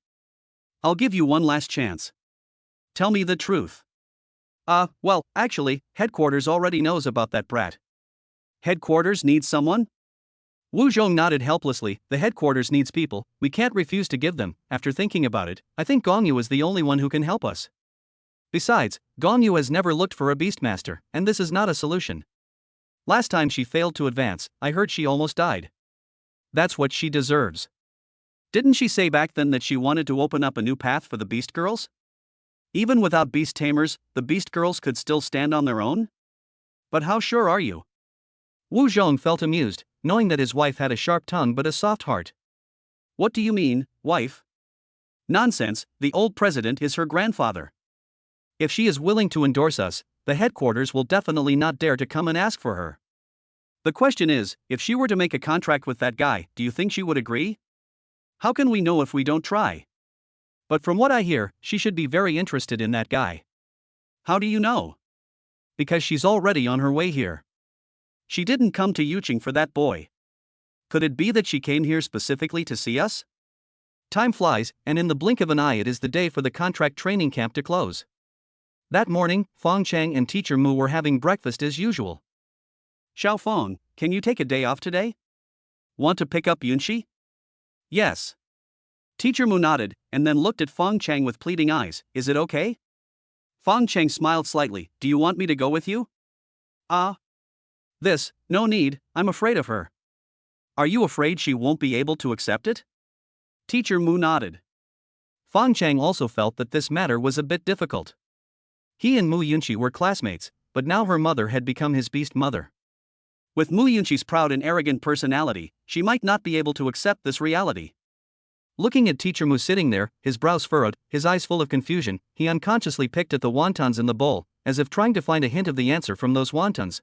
I'll give you one last chance. Tell me the truth. Well, actually, headquarters already knows about that brat. Headquarters needs someone? Wu Zhong nodded helplessly. The headquarters needs people, we can't refuse to give them. After thinking about it, I think Gongyu is the only one who can help us. Besides, Gongyu has never looked for a beastmaster, and this is not a solution. Last time she failed to advance, I heard she almost died. That's what she deserves. Didn't she say back then that she wanted to open up a new path for the beast girls? Even without beast tamers, the beast girls could still stand on their own? But how sure are you? Wu Zhong felt amused, knowing that his wife had a sharp tongue but a soft heart. What do you mean, wife? Nonsense, the old president is her grandfather. If she is willing to endorse us, the headquarters will definitely not dare to come and ask for her. The question is, if she were to make a contract with that guy, do you think she would agree? How can we know if we don't try? But from what I hear, she should be very interested in that guy. How do you know? Because she's already on her way here. She didn't come to Yuching for that boy. Could it be that she came here specifically to see us? Time flies, and in the blink of an eye it is the day for the contract training camp to close. That morning, Fong Cheng and Teacher Mu were having breakfast as usual. Xiao Fong, can you take a day off today? Want to pick up Yunxi? Yes. Teacher Mu nodded, and then looked at Fong Cheng with pleading eyes. Is it okay? Fong Cheng smiled slightly. Do you want me to go with you? No need, I'm afraid of her. Are you afraid she won't be able to accept it? Teacher Mu nodded. Fong Cheng also felt that this matter was a bit difficult. He and Mu Yunxi were classmates, but now her mother had become his beast mother. With Mu Yunxi's proud and arrogant personality, she might not be able to accept this reality. Looking at Teacher Mu sitting there, his brows furrowed, his eyes full of confusion, he unconsciously picked at the wontons in the bowl, as if trying to find a hint of the answer from those wontons.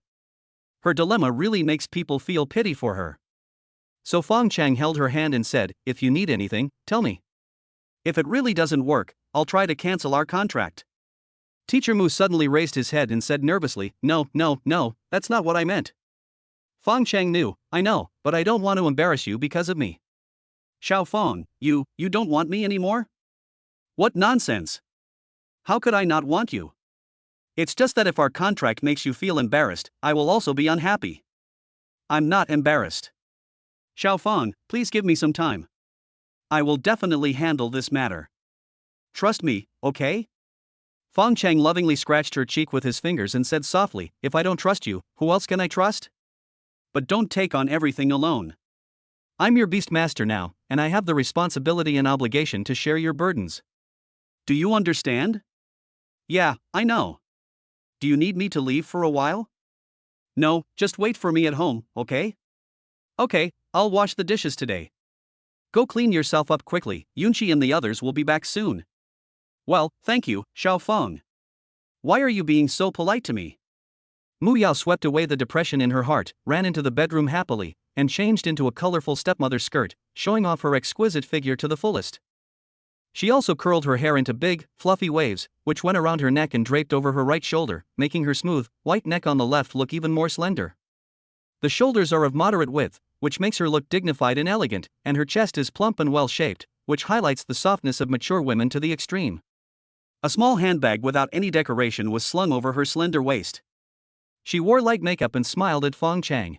Her dilemma really makes people feel pity for her. So Fong Cheng held her hand and said, if you need anything, tell me. If it really doesn't work, I'll try to cancel our contract. Teacher Mu suddenly raised his head and said nervously, No, that's not what I meant. Fong Cheng knew, I know, but I don't want to embarrass you because of me. Xiao Fong, you don't want me anymore? What nonsense! How could I not want you? It's just that if our contract makes you feel embarrassed, I will also be unhappy. I'm not embarrassed. Xiao Fong, please give me some time. I will definitely handle this matter. Trust me, okay? Fong Cheng lovingly scratched her cheek with his fingers and said softly, if I don't trust you, who else can I trust? But don't take on everything alone. I'm your beast master now, and I have the responsibility and obligation to share your burdens. Do you understand? Yeah, I know. Do you need me to leave for a while? No, just wait for me at home, okay? Okay, I'll wash the dishes today. Go clean yourself up quickly, Yunxi and the others will be back soon. Well, thank you, Xiao Fong. Why are you being so polite to me? Mu Yao swept away the depression in her heart, ran into the bedroom happily, and changed into a colorful stepmother skirt, showing off her exquisite figure to the fullest. She also curled her hair into big, fluffy waves, which went around her neck and draped over her right shoulder, making her smooth, white neck on the left look even more slender. The shoulders are of moderate width, which makes her look dignified and elegant, and her chest is plump and well-shaped, which highlights the softness of mature women to the extreme. A small handbag without any decoration was slung over her slender waist. She wore light makeup and smiled at Fong Cheng.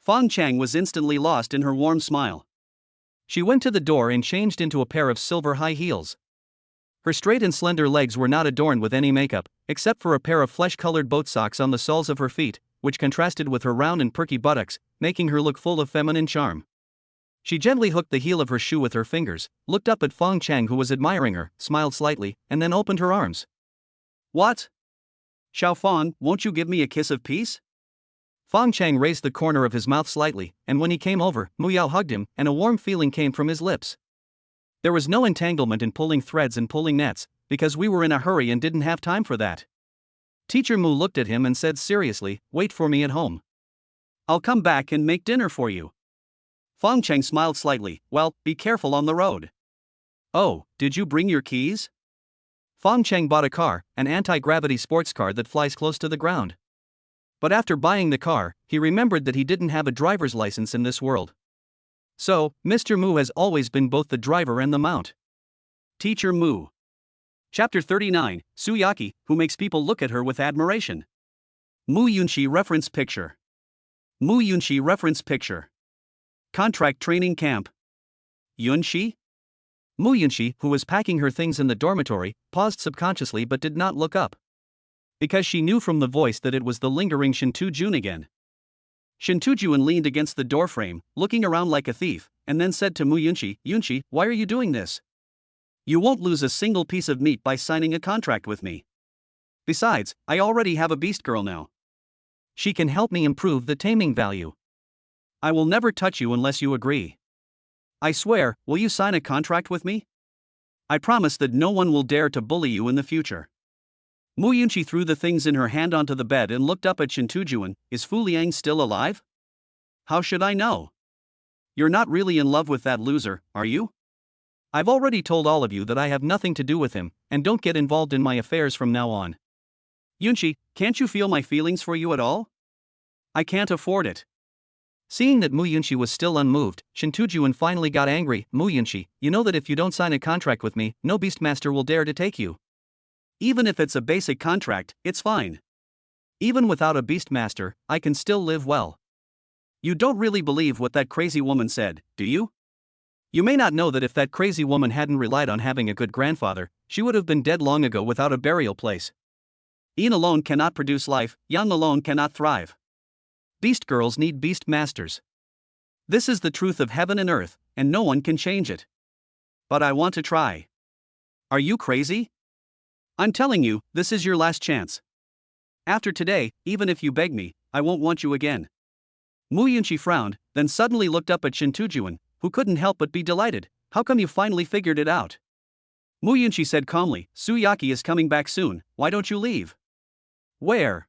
Fong Cheng was instantly lost in her warm smile. She went to the door and changed into a pair of silver high heels. Her straight and slender legs were not adorned with any makeup, except for a pair of flesh-colored boat socks on the soles of her feet, which contrasted with her round and perky buttocks, making her look full of feminine charm. She gently hooked the heel of her shoe with her fingers, looked up at Fong Cheng who was admiring her, smiled slightly, and then opened her arms. What? Xiao Fong, won't you give me a kiss of peace? Fong Cheng raised the corner of his mouth slightly, and when he came over, Mu Yao hugged him, and a warm feeling came from his lips. There was no entanglement in pulling threads and pulling nets, because we were in a hurry and didn't have time for that. Teacher Mu looked at him and said seriously, wait for me at home. I'll come back and make dinner for you. Fong Cheng smiled slightly. Well, be careful on the road. Oh, did you bring your keys? Fong Cheng bought a car, an anti-gravity sports car that flies close to the ground. But after buying the car, he remembered that he didn't have a driver's license in this world. So, Mr. Mu has always been both the driver and the mount. Teacher Mu. Chapter 39, Su Yaqi, who makes people look at her with admiration. Yunxi reference picture. Yunxi reference picture. Contract training camp. Yunxi? Yunxi, who was packing her things in the dormitory, paused subconsciously but did not look up. Because she knew from the voice that it was the lingering Jun again. Jun leaned against the doorframe, looking around like a thief, and then said to Yunxi, "Yunxi, why are you doing this? You won't lose a single piece of meat by signing a contract with me. Besides, I already have a beast girl now. She can help me improve the taming value. I will never touch you unless you agree. I swear, will you sign a contract with me? I promise that no one will dare to bully you in the future." Yunxi threw the things in her hand onto the bed and looked up at Jun. "Is Fu Liang still alive? How should I know? You're not really in love with that loser, are you? I've already told all of you that I have nothing to do with him, and don't get involved in my affairs from now on. Yunxi, can't you feel my feelings for you at all? I can't afford it." Seeing that Yunxi was still unmoved, Jun finally got angry. "Yunxi, you know that if you don't sign a contract with me, no Beastmaster will dare to take you. Even if it's a basic contract, it's fine. Even without a Beastmaster, I can still live well. You don't really believe what that crazy woman said, do you? You may not know that if that crazy woman hadn't relied on having a good grandfather, she would have been dead long ago without a burial place. Yin alone cannot produce life, Yang alone cannot thrive. Beast girls need beast masters. This is the truth of heaven and earth, and no one can change it. But I want to try. Are you crazy? I'm telling you, this is your last chance. After today, even if you beg me, I won't want you again." Yunxi frowned, then suddenly looked up at Jun, who couldn't help but be delighted. "How come you finally figured it out?" Yunxi said calmly, "Su Yaqi is coming back soon, why don't you leave?" "Where?"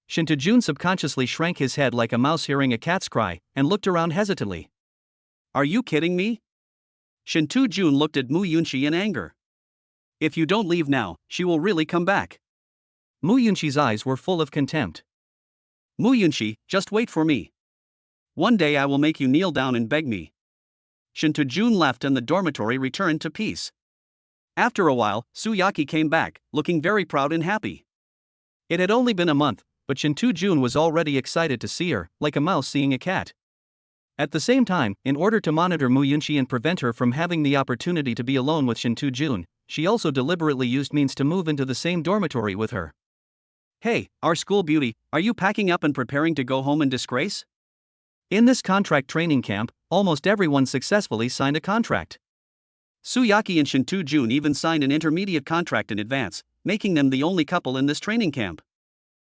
Jun subconsciously shrank his head like a mouse hearing a cat's cry, and looked around hesitantly. "Are you kidding me?" Jun looked at Yunxi in anger. "If you don't leave now, she will really come back." Yunxi's eyes were full of contempt. "Yunxi, just wait for me. One day I will make you kneel down and beg me." Jun left and the dormitory returned to peace. After a while, Su Yaqi came back, looking very proud and happy. It had only been a month, but Jun was already excited to see her, like a mouse seeing a cat. At the same time, in order to monitor Yunxi and prevent her from having the opportunity to be alone with Jun, she also deliberately used means to move into the same dormitory with her. "Hey, our school beauty, are you packing up and preparing to go home in disgrace?" In this contract training camp, almost everyone successfully signed a contract. Su Yaqi and Jun even signed an intermediate contract in advance, making them the only couple in this training camp.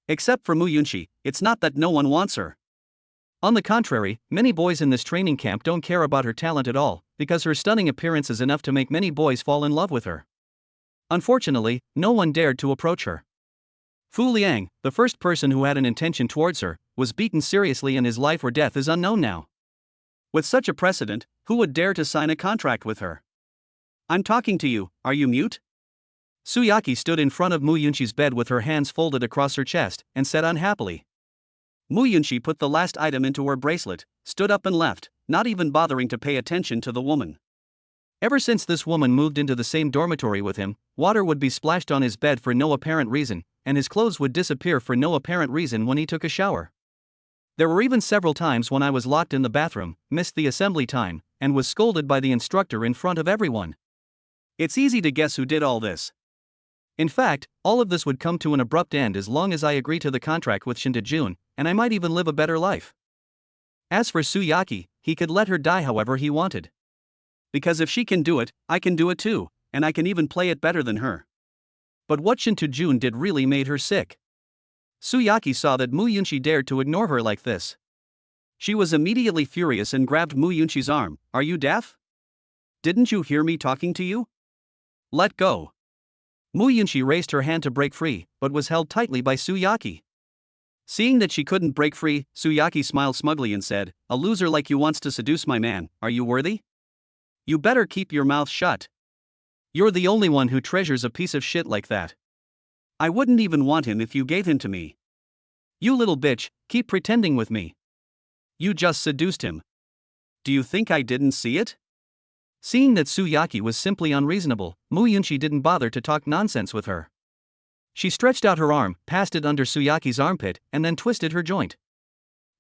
Except for Yunxi, it's not that no one wants her. On the contrary, many boys in this training camp don't care about her talent at all, because her stunning appearance is enough to make many boys fall in love with her. Unfortunately, no one dared to approach her. Fu Liang, the first person who had an intention towards her, was beaten seriously and his life or death is unknown now. With such a precedent, who would dare to sign a contract with her? "I'm talking to you, are you mute?" Su Yaqi stood in front of Yunxi's bed with her hands folded across her chest, and said unhappily. Yunxi put the last item into her bracelet, stood up and left, not even bothering to pay attention to the woman. Ever since this woman moved into the same dormitory with him, water would be splashed on his bed for no apparent reason, and his clothes would disappear for no apparent reason when he took a shower. There were even several times when I was locked in the bathroom, missed the assembly time, and was scolded by the instructor in front of everyone. It's easy to guess who did all this. In fact, all of this would come to an abrupt end as long as I agree to the contract with Jun, and I might even live a better life. As for Su Yaqi, he could let her die however he wanted. Because if she can do it, I can do it too, and I can even play it better than her. But what Jun did really made her sick. Su Yaqi saw that Yunxi dared to ignore her like this. She was immediately furious and grabbed Yunxi's arm. "Are you deaf? Didn't you hear me talking to you? Let go." Yunxi raised her hand to break free, but was held tightly by Su Yaqi. Seeing that she couldn't break free, Su Yaqi smiled smugly and said, "A loser like you wants to seduce my man, are you worthy? You better keep your mouth shut. You're the only one who treasures a piece of shit like that. I wouldn't even want him if you gave him to me. You little bitch, keep pretending with me. You just seduced him. Do you think I didn't see it? Seeing that Su Yaqi was simply unreasonable, Mu Yunxi didn't bother to talk nonsense with her. She stretched out her arm, passed it under Su Yaqi's armpit, and then twisted her joint.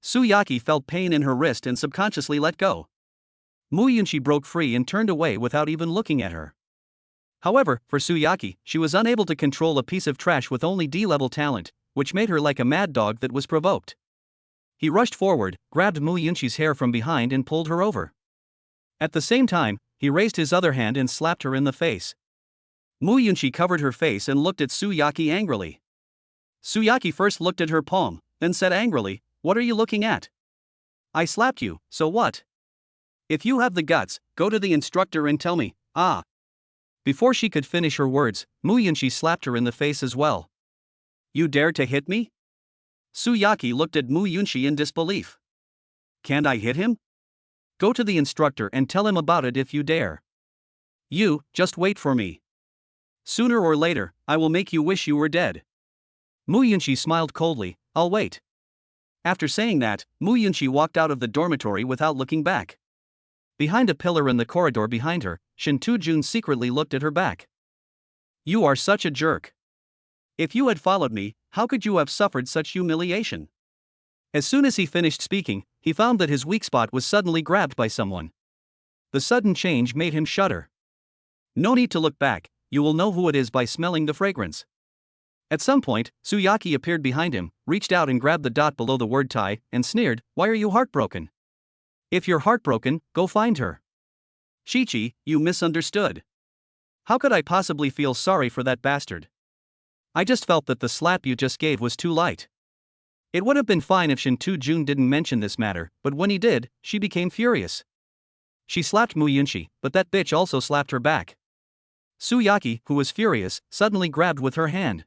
Su Yaqi felt pain in her wrist and subconsciously let go. Mu Yunxi broke free and turned away without even looking at her. However, for Su Yaqi, she was unable to control a piece of trash with only D-level talent, which made her like a mad dog that was provoked. He rushed forward, grabbed Mu Yunxi's hair from behind and pulled her over. At the same time, he raised his other hand and slapped her in the face. Mu Yunxi covered her face and looked at Su Yaqi angrily. Su Yaqi first looked at her palm, then said angrily, "What are you looking at? I slapped you, so what? If you have the guts, go to the instructor and tell me, ah." Before she could finish her words, Mu Yunxi slapped her in the face as well. You dare to hit me? Su Yaqi looked at Mu Yunxi in disbelief. Can't I hit him? Go to the instructor and tell him about it if you dare. You, just wait for me. Sooner or later, I will make you wish you were dead. Mu Yunxi smiled coldly, I'll wait. After saying that, Mu Yunxi walked out of the dormitory without looking back. Behind a pillar in the corridor behind her, Shinta Jun secretly looked at her back. You are such a jerk. If you had followed me, how could you have suffered such humiliation? As soon as he finished speaking, he found that his weak spot was suddenly grabbed by someone. The sudden change made him shudder. No need to look back, you will know who it is by smelling the fragrance. At some point, Su Yaqi appeared behind him, reached out and grabbed the dot below the word Tai, and sneered, "Why are you heartbroken? If you're heartbroken, go find her." Shichi, you misunderstood. How could I possibly feel sorry for that bastard? I just felt that the slap you just gave was too light. It would have been fine if Shinta Jun didn't mention this matter, but when he did, she became furious. She slapped Mu Yunxi, but that bitch also slapped her back. Su Yaqi, who was furious, suddenly grabbed with her hand.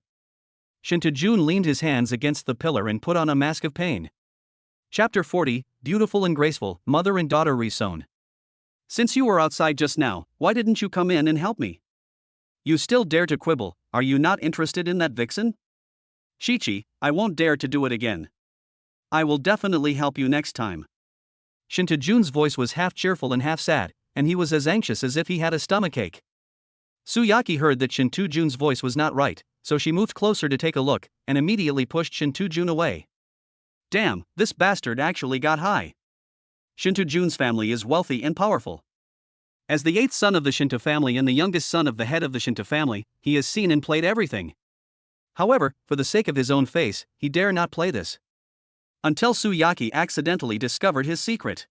Shinta Jun leaned his hands against the pillar and put on a mask of pain. Chapter 40, Beautiful and Graceful, Mother and Daughter Resewn. Since you were outside just now, why didn't you come in and help me? You still dare to quibble, are you not interested in that vixen? Shichi, I won't dare to do it again. I will definitely help you next time. Shinta Jun's voice was half cheerful and half sad, and he was as anxious as if he had a stomachache. Su Yaqi heard that Shinta Jun's voice was not right, so she moved closer to take a look, and immediately pushed Shinta Jun away. Damn, this bastard actually got high. Shinta Jun's family is wealthy and powerful. As the 8th son of the Shinta family and the youngest son of the head of the Shinta family, he has seen and played everything. However, for the sake of his own face, he dare not play this. Until Su Yaqi accidentally discovered his secret.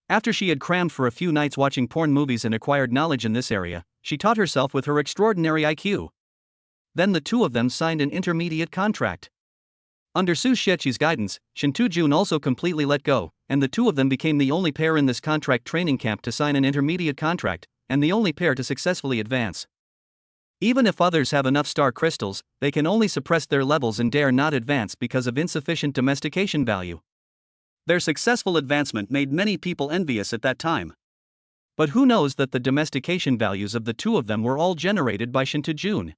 After she had crammed for a few nights watching porn movies and acquired knowledge in this area, she taught herself with her extraordinary IQ. Then the two of them signed an intermediate contract. Under Su Yaqi guidance, Shinta Jun also completely let go, and the two of them became the only pair in this contract training camp to sign an intermediate contract, and the only pair to successfully advance. Even if others have enough star crystals, they can only suppress their levels and dare not advance because of insufficient domestication value. Their successful advancement made many people envious at that time. But who knows that the domestication values of the two of them were all generated by Shinta Jun?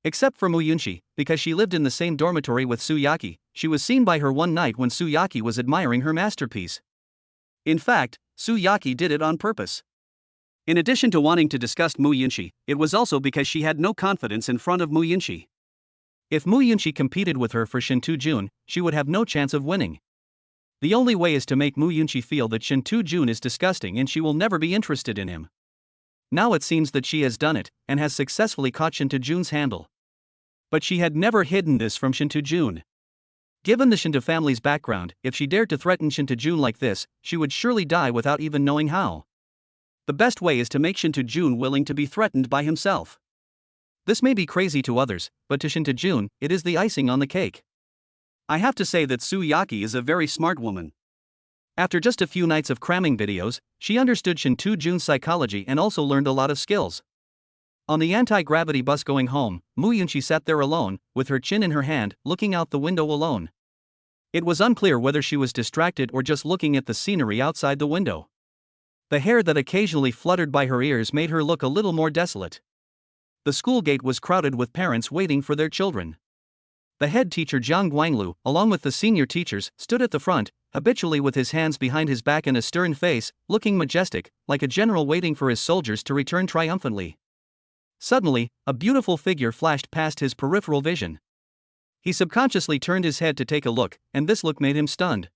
Except for Mu Yunxi, because she lived in the same dormitory with Su Yaqi, she was seen by her one night when Su Yaqi was admiring her masterpiece. In fact, Su Yaqi did it on purpose. In addition to wanting to disgust Mu Yunxi, it was also because she had no confidence in front of Mu Yunxi. If Mu Yunxi competed with her for Shinta Jun, she would have no chance of winning. The only way is to make Mu Yunxi feel that Shinta Jun is disgusting and she will never be interested in him. Now it seems that she has done it, and has successfully caught Shinta Jun's handle. But she had never hidden this from Shinta Jun. Given the Shinta family's background, if she dared to threaten Shinta Jun like this, she would surely die without even knowing how. The best way is to make Shinta Jun willing to be threatened by himself. This may be crazy to others, but to Shinta Jun, it is the icing on the cake. I have to say that Su Yaqi is a very smart woman. After just a few nights of cramming videos, she understood Shinta Jun's psychology and also learned a lot of skills. On the anti-gravity bus going home, Mu Yunxi sat there alone, with her chin in her hand, looking out the window alone. It was unclear whether she was distracted or just looking at the scenery outside the window. The hair that occasionally fluttered by her ears made her look a little more desolate. The school gate was crowded with parents waiting for their children. The head teacher Jiang Guanglu, along with the senior teachers, stood at the front, habitually with his hands behind his back and a stern face, looking majestic, like a general waiting for his soldiers to return triumphantly. Suddenly, a beautiful figure flashed past his peripheral vision. He subconsciously turned his head to take a look, and this look made him stunned.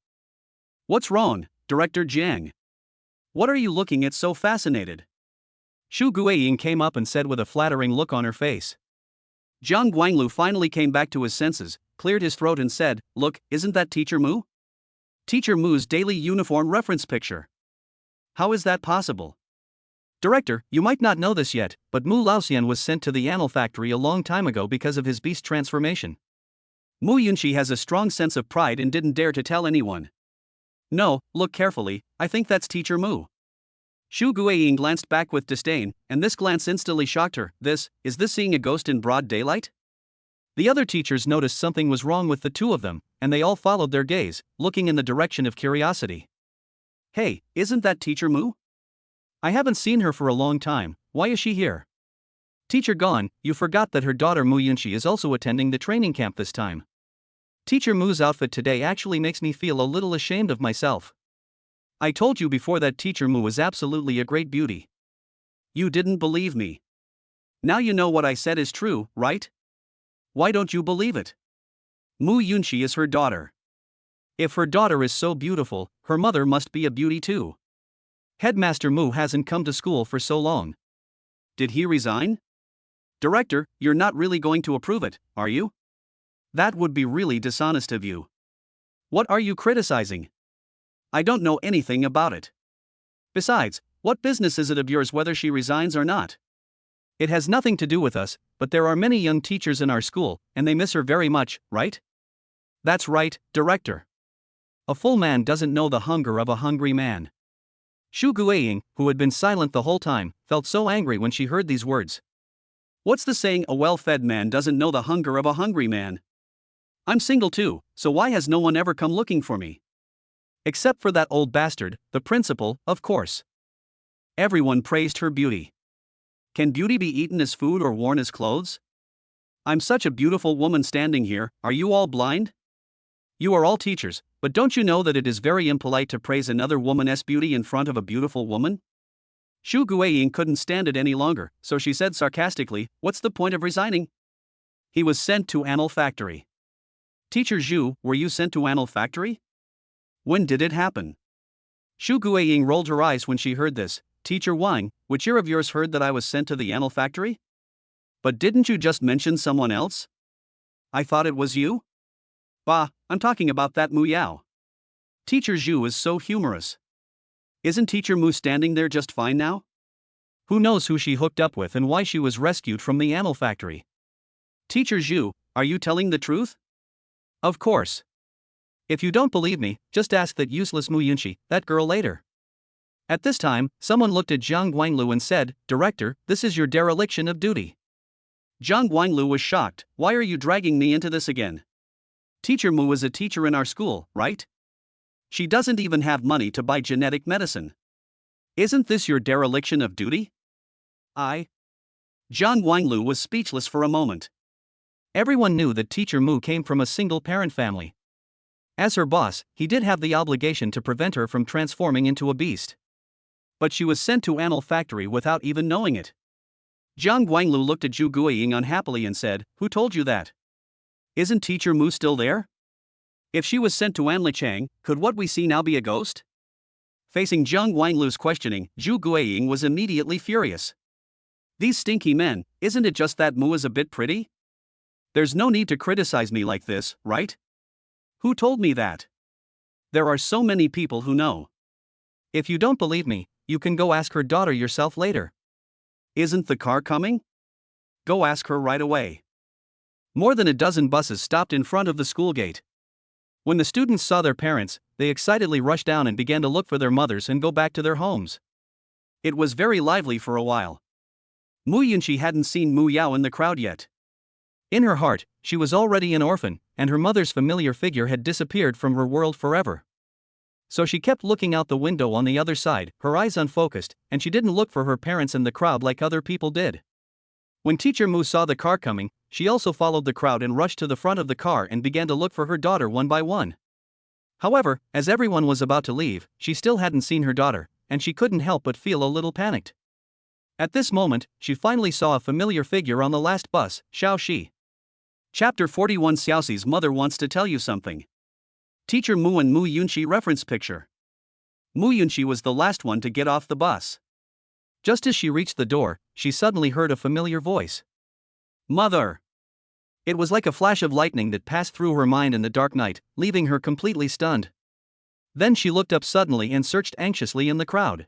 What's wrong, Director Jiang? What are you looking at so fascinated? Shu Guiying came up and said with a flattering look on her face. Zhang Guanglu finally came back to his senses, cleared his throat and said, "Look, isn't that Teacher Mu? Teacher Mu's daily uniform reference picture. How is that possible?" Director, you might not know this yet, but Mu Laoxian was sent to the animal factory a long time ago because of his beast transformation. Mu Yunxi has a strong sense of pride and didn't dare to tell anyone. No, look carefully, I think that's Teacher Mu. Shu Guiying glanced back with disdain, and this glance instantly shocked her. Is this seeing a ghost in broad daylight? The other teachers noticed something was wrong with the two of them, and they all followed their gaze, looking in the direction of curiosity. Hey, isn't that Teacher Mu? I haven't seen her for a long time, why is she here? Teacher Gon, you forgot that her daughter Mu Yunxi is also attending the training camp this time. Teacher Mu's outfit today actually makes me feel a little ashamed of myself. I told you before that Teacher Mu was absolutely a great beauty. You didn't believe me. Now you know what I said is true, right? Why don't you believe it? Mu Yunxi is her daughter. If her daughter is so beautiful, her mother must be a beauty too. Headmaster Mu hasn't come to school for so long. Did he resign? Director, you're not really going to approve it, are you? That would be really dishonest of you. What are you criticizing? I don't know anything about it. Besides, what business is it of yours whether she resigns or not? It has nothing to do with us, but there are many young teachers in our school, and they miss her very much, right? That's right, Director. A full man doesn't know the hunger of a hungry man. Shu Guiying, who had been silent the whole time, felt so angry when she heard these words. What's the saying, a well-fed man doesn't know the hunger of a hungry man? I'm single too, so why has no one ever come looking for me? Except for that old bastard, the principal, of course. Everyone praised her beauty. Can beauty be eaten as food or worn as clothes? I'm such a beautiful woman standing here, are you all blind? You are all teachers, but don't you know that it is very impolite to praise another woman's beauty in front of a beautiful woman? Shu Guiying couldn't stand it any longer, so she said sarcastically, "What's the point of resigning?" He was sent to Animal Factory. Teacher Zhu, were you sent to Animal Factory? When did it happen? Shu Guiying rolled her eyes when she heard this. Teacher Wang, which ear of yours heard that I was sent to the Animal Factory? But didn't you just mention someone else? I thought it was you? Bah, I'm talking about that Mu Yao. Teacher Zhu is so humorous. Isn't Teacher Mu standing there just fine now? Who knows who she hooked up with and why she was rescued from the Animal Factory? Teacher Zhu, are you telling the truth? Of course. If you don't believe me, just ask that useless Mu Yunxi, that girl later. At this time, someone looked at Zhang Guanglu and said, "Director, this is your dereliction of duty." Zhang Guanglu was shocked. Why are you dragging me into this again? Teacher Mu is a teacher in our school, right? She doesn't even have money to buy genetic medicine. Isn't this your dereliction of duty? Zhang Guanglu was speechless for a moment. Everyone knew that Teacher Mu came from a single-parent family. As her boss, he did have the obligation to prevent her from transforming into a beast. But she was sent to Animal Factory without even knowing it. Zhang Guanglu looked at Zhu Guiying unhappily and said, "Who told you that? Isn't Teacher Mu still there? If she was sent to Anlichang, could what we see now be a ghost?" Facing Zhang Guanglu's questioning, Zhu Guiying was immediately furious. These stinky men, isn't it just that Mu is a bit pretty? There's no need to criticize me like this, right? Who told me that? There are so many people who know. If you don't believe me, you can go ask her daughter yourself later. Isn't the car coming? Go ask her right away. More than a dozen buses stopped in front of the school gate. When the students saw their parents, they excitedly rushed down and began to look for their mothers and go back to their homes. It was very lively for a while. Mu Yunxi hadn't seen Mu Yao in the crowd yet. In her heart, she was already an orphan, and her mother's familiar figure had disappeared from her world forever. So she kept looking out the window on the other side, her eyes unfocused, and she didn't look for her parents in the crowd like other people did. When Teacher Mu saw the car coming, she also followed the crowd and rushed to the front of the car and began to look for her daughter one by one. However, as everyone was about to leave, she still hadn't seen her daughter, and she couldn't help but feel a little panicked. At this moment, she finally saw a familiar figure on the last bus, Xiao Shi. Chapter 41. Xiaoxi's mother wants to tell you something. Teacher Mu and Mu Yunxi reference picture. Mu Yunxi was the last one to get off the bus. Just as she reached the door, she suddenly heard a familiar voice. Mother! It was like a flash of lightning that passed through her mind in the dark night, leaving her completely stunned. Then she looked up suddenly and searched anxiously in the crowd.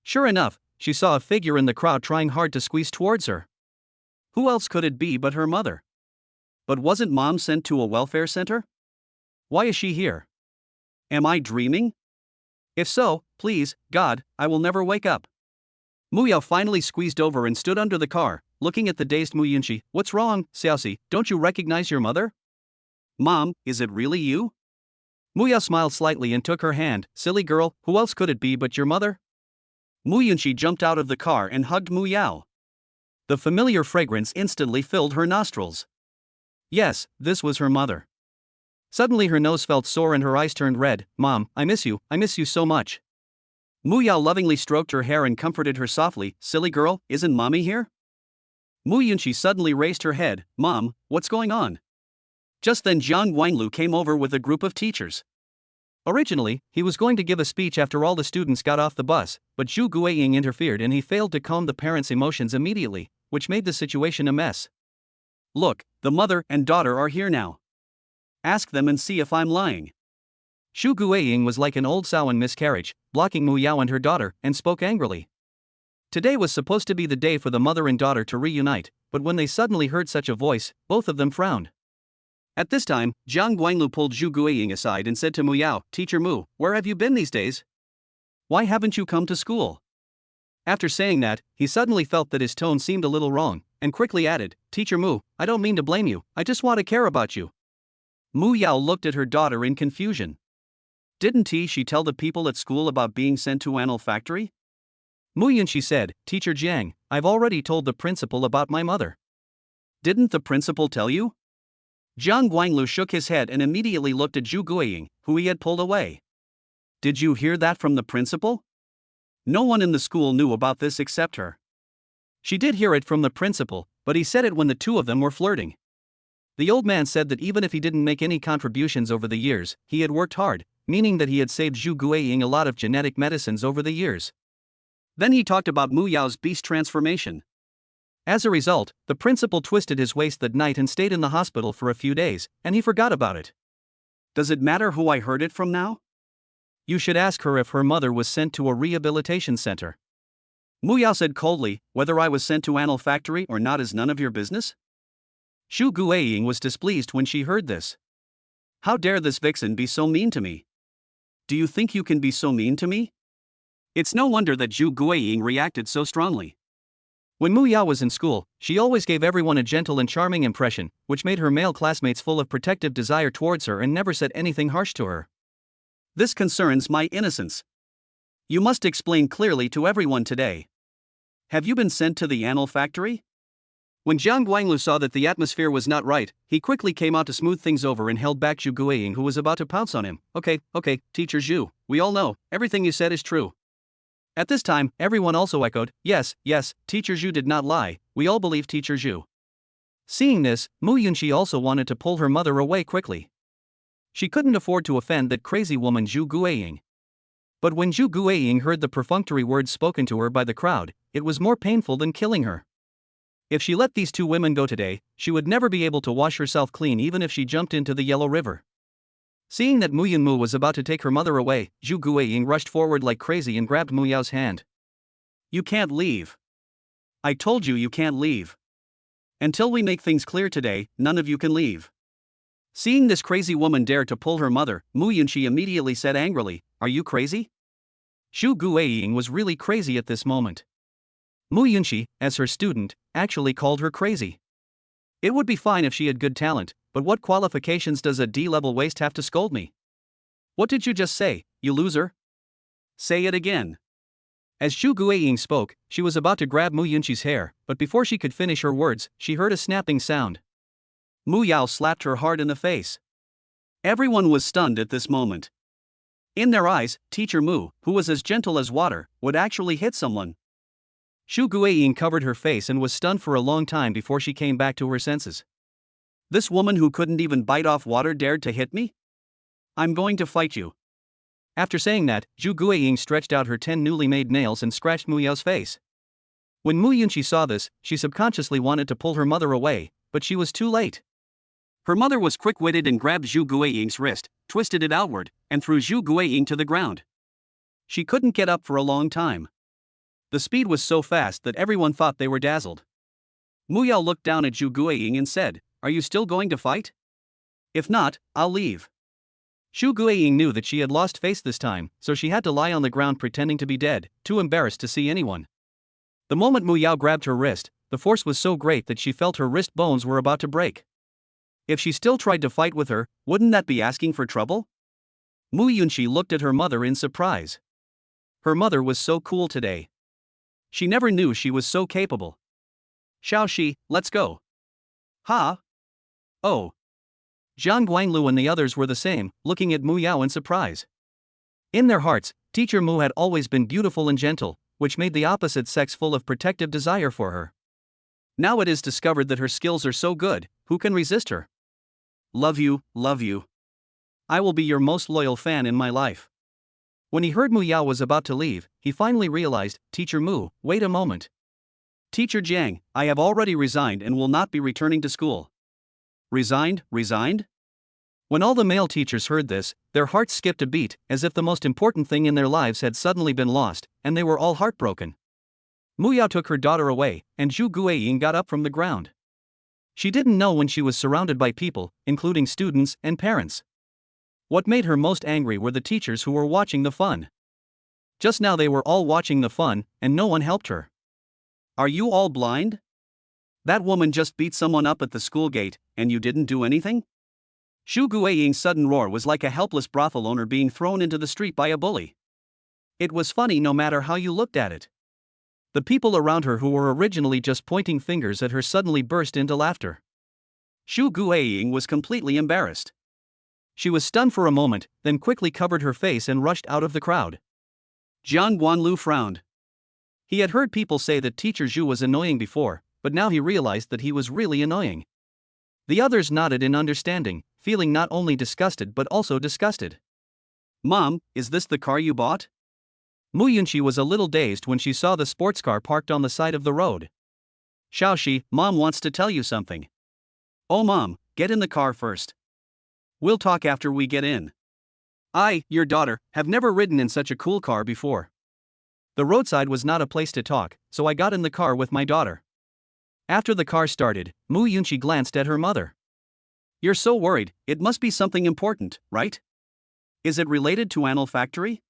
Sure enough, she saw a figure in the crowd trying hard to squeeze towards her. Who else could it be but her mother? But wasn't Mom sent to a welfare center? Why is she here? Am I dreaming? If so, please, God, I will never wake up. Mu Yao finally squeezed over and stood under the car, looking at the dazed Mu Yunxi. What's wrong, Xiaoxi? Don't you recognize your mother? Mom, is it really you? Mu Yao smiled slightly and took her hand. Silly girl, who else could it be but your mother? Mu Yunxi jumped out of the car and hugged Mu Yao. The familiar fragrance instantly filled her nostrils. Yes, this was her mother. Suddenly her nose felt sore and her eyes turned red. Mom, I miss you so much. Mu Yao lovingly stroked her hair and comforted her softly. Silly girl, isn't Mommy here? Mu Yunxi suddenly raised her head. Mom, what's going on? Just then Jiang Guanglu came over with a group of teachers. Originally, he was going to give a speech after all the students got off the bus, but Zhu Guiying interfered and he failed to calm the parents' emotions immediately, which made the situation a mess. Look, the mother and daughter are here now. Ask them and see if I'm lying. Zhu Guiying was like an old sow in miscarriage, blocking Mu Yao and her daughter, and spoke angrily. Today was supposed to be the day for the mother and daughter to reunite, but when they suddenly heard such a voice, both of them frowned. At this time, Jiang Guanglu pulled Zhu Guiying aside and said to Mu Yao, Teacher Mu, where have you been these days? Why haven't you come to school? After saying that, he suddenly felt that his tone seemed a little wrong, and quickly added, Teacher Mu, I don't mean to blame you, I just want to care about you. Mu Yao looked at her daughter in confusion. Didn't she tell the people at school about being sent to Anil factory? Mu Yunxi said, Teacher Jiang, I've already told the principal about my mother. Didn't the principal tell you? Jiang Guanglu shook his head and immediately looked at Zhu Guiying, who he had pulled away. Did you hear that from the principal? No one in the school knew about this except her. She did hear it from the principal, but he said it when the two of them were flirting. The old man said that even if he didn't make any contributions over the years, he had worked hard, meaning that he had saved Zhu Guiying a lot of genetic medicines over the years. Then he talked about Mu Yao's beast transformation. As a result, the principal twisted his waist that night and stayed in the hospital for a few days, and he forgot about it. Does it matter who I heard it from now? You should ask her if her mother was sent to a rehabilitation center. Mu Yao said coldly, whether I was sent to Anil factory or not is none of your business? Zhu Guiying was displeased when she heard this. How dare this vixen be so mean to me? Do you think you can be so mean to me? It's no wonder that Zhu Guiying reacted so strongly. When Mu Yao was in school, she always gave everyone a gentle and charming impression, which made her male classmates full of protective desire towards her and never said anything harsh to her. This concerns my innocence. You must explain clearly to everyone today. Have you been sent to the Anil factory? When Jiang Guanglu saw that the atmosphere was not right, he quickly came out to smooth things over and held back Zhu Guiying, who was about to pounce on him. Okay, Teacher Zhu, we all know, everything you said is true. At this time, everyone also echoed, yes, Teacher Zhu did not lie, we all believe Teacher Zhu. Seeing this, Mu Yunxi also wanted to pull her mother away quickly. She couldn't afford to offend that crazy woman Zhu Guiying. But when Zhu Guiying heard the perfunctory words spoken to her by the crowd, it was more painful than killing her. If she let these two women go today, she would never be able to wash herself clean even if she jumped into the Yellow River. Seeing that Mu Yunmu was about to take her mother away, Zhu Guiying rushed forward like crazy and grabbed Mu Yao's hand. You can't leave. I told you you can't leave. Until we make things clear today, none of you can leave. Seeing this crazy woman dare to pull her mother, Mu Yunxi immediately said angrily, Are you crazy? Zhu Guiying was really crazy at this moment. Mu Yunxi, as her student, actually called her crazy. It would be fine if she had good talent, but what qualifications does a D-level waste have to scold me? What did you just say, you loser? Say it again. As Zhu Guiying spoke, she was about to grab Mu Yunxi's hair, but before she could finish her words, she heard a snapping sound. Mu Yao slapped her hard in the face. Everyone was stunned at this moment. In their eyes, Teacher Mu, who was as gentle as water, would actually hit someone. Shu Guiying covered her face and was stunned for a long time before she came back to her senses. This woman who couldn't even bite off water dared to hit me? I'm going to fight you. After saying that, Zhu Guiying stretched out her 10 newly made nails and scratched Mu Yao's face. When Mu Yunxi saw this, she subconsciously wanted to pull her mother away, but she was too late. Her mother was quick-witted and grabbed Zhu Guiying's wrist, twisted it outward, and threw Zhu Guiying to the ground. She couldn't get up for a long time. The speed was so fast that everyone thought they were dazzled. Mu Yao looked down at Zhu Guiying and said, "Are you still going to fight? If not, I'll leave." Shu Guiying knew that she had lost face this time, so she had to lie on the ground pretending to be dead, too embarrassed to see anyone. The moment Mu Yao grabbed her wrist, the force was so great that she felt her wrist bones were about to break. If she still tried to fight with her, wouldn't that be asking for trouble? Mu Yunxi looked at her mother in surprise. Her mother was so cool today. She never knew she was so capable. "Xiaoxi, let's go." "Ha? Oh." Zhang Guanglu and the others were the same, looking at Mu Yao in surprise. In their hearts, Teacher Mu had always been beautiful and gentle, which made the opposite sex full of protective desire for her. Now it is discovered that her skills are so good, who can resist her? Love you, love you. I will be your most loyal fan in my life. When he heard Mu Yao was about to leave, he finally realized, Teacher Mu, wait a moment. Teacher Jiang, I have already resigned and will not be returning to school. Resigned? When all the male teachers heard this, their hearts skipped a beat, as if the most important thing in their lives had suddenly been lost, and they were all heartbroken. Mu Yao took her daughter away, and Zhu Guiying got up from the ground. She didn't know when she was surrounded by people, including students and parents. What made her most angry were the teachers who were watching the fun. Just now they were all watching the fun, and no one helped her. Are you all blind? That woman just beat someone up at the school gate, and you didn't do anything? Zhu Guiying's sudden roar was like a helpless brothel owner being thrown into the street by a bully. It was funny no matter how you looked at it. The people around her who were originally just pointing fingers at her suddenly burst into laughter. Zhu Guiying was completely embarrassed. She was stunned for a moment, then quickly covered her face and rushed out of the crowd. Zhang Guanlu frowned. He had heard people say that Teacher Zhu was annoying before, but now he realized that he was really annoying. The others nodded in understanding, feeling not only disgusted but also disgusted. Mom, is this the car you bought? Mu Yunxi was a little dazed when she saw the sports car parked on the side of the road. Xiaoxi, Mom wants to tell you something. Oh Mom, get in the car first. We'll talk after we get in. I, your daughter, have never ridden in such a cool car before. The roadside was not a place to talk, so I got in the car with my daughter. After the car started, Mu Yunxi glanced at her mother. You're so worried, it must be something important, right? Is it related to Anil Factory?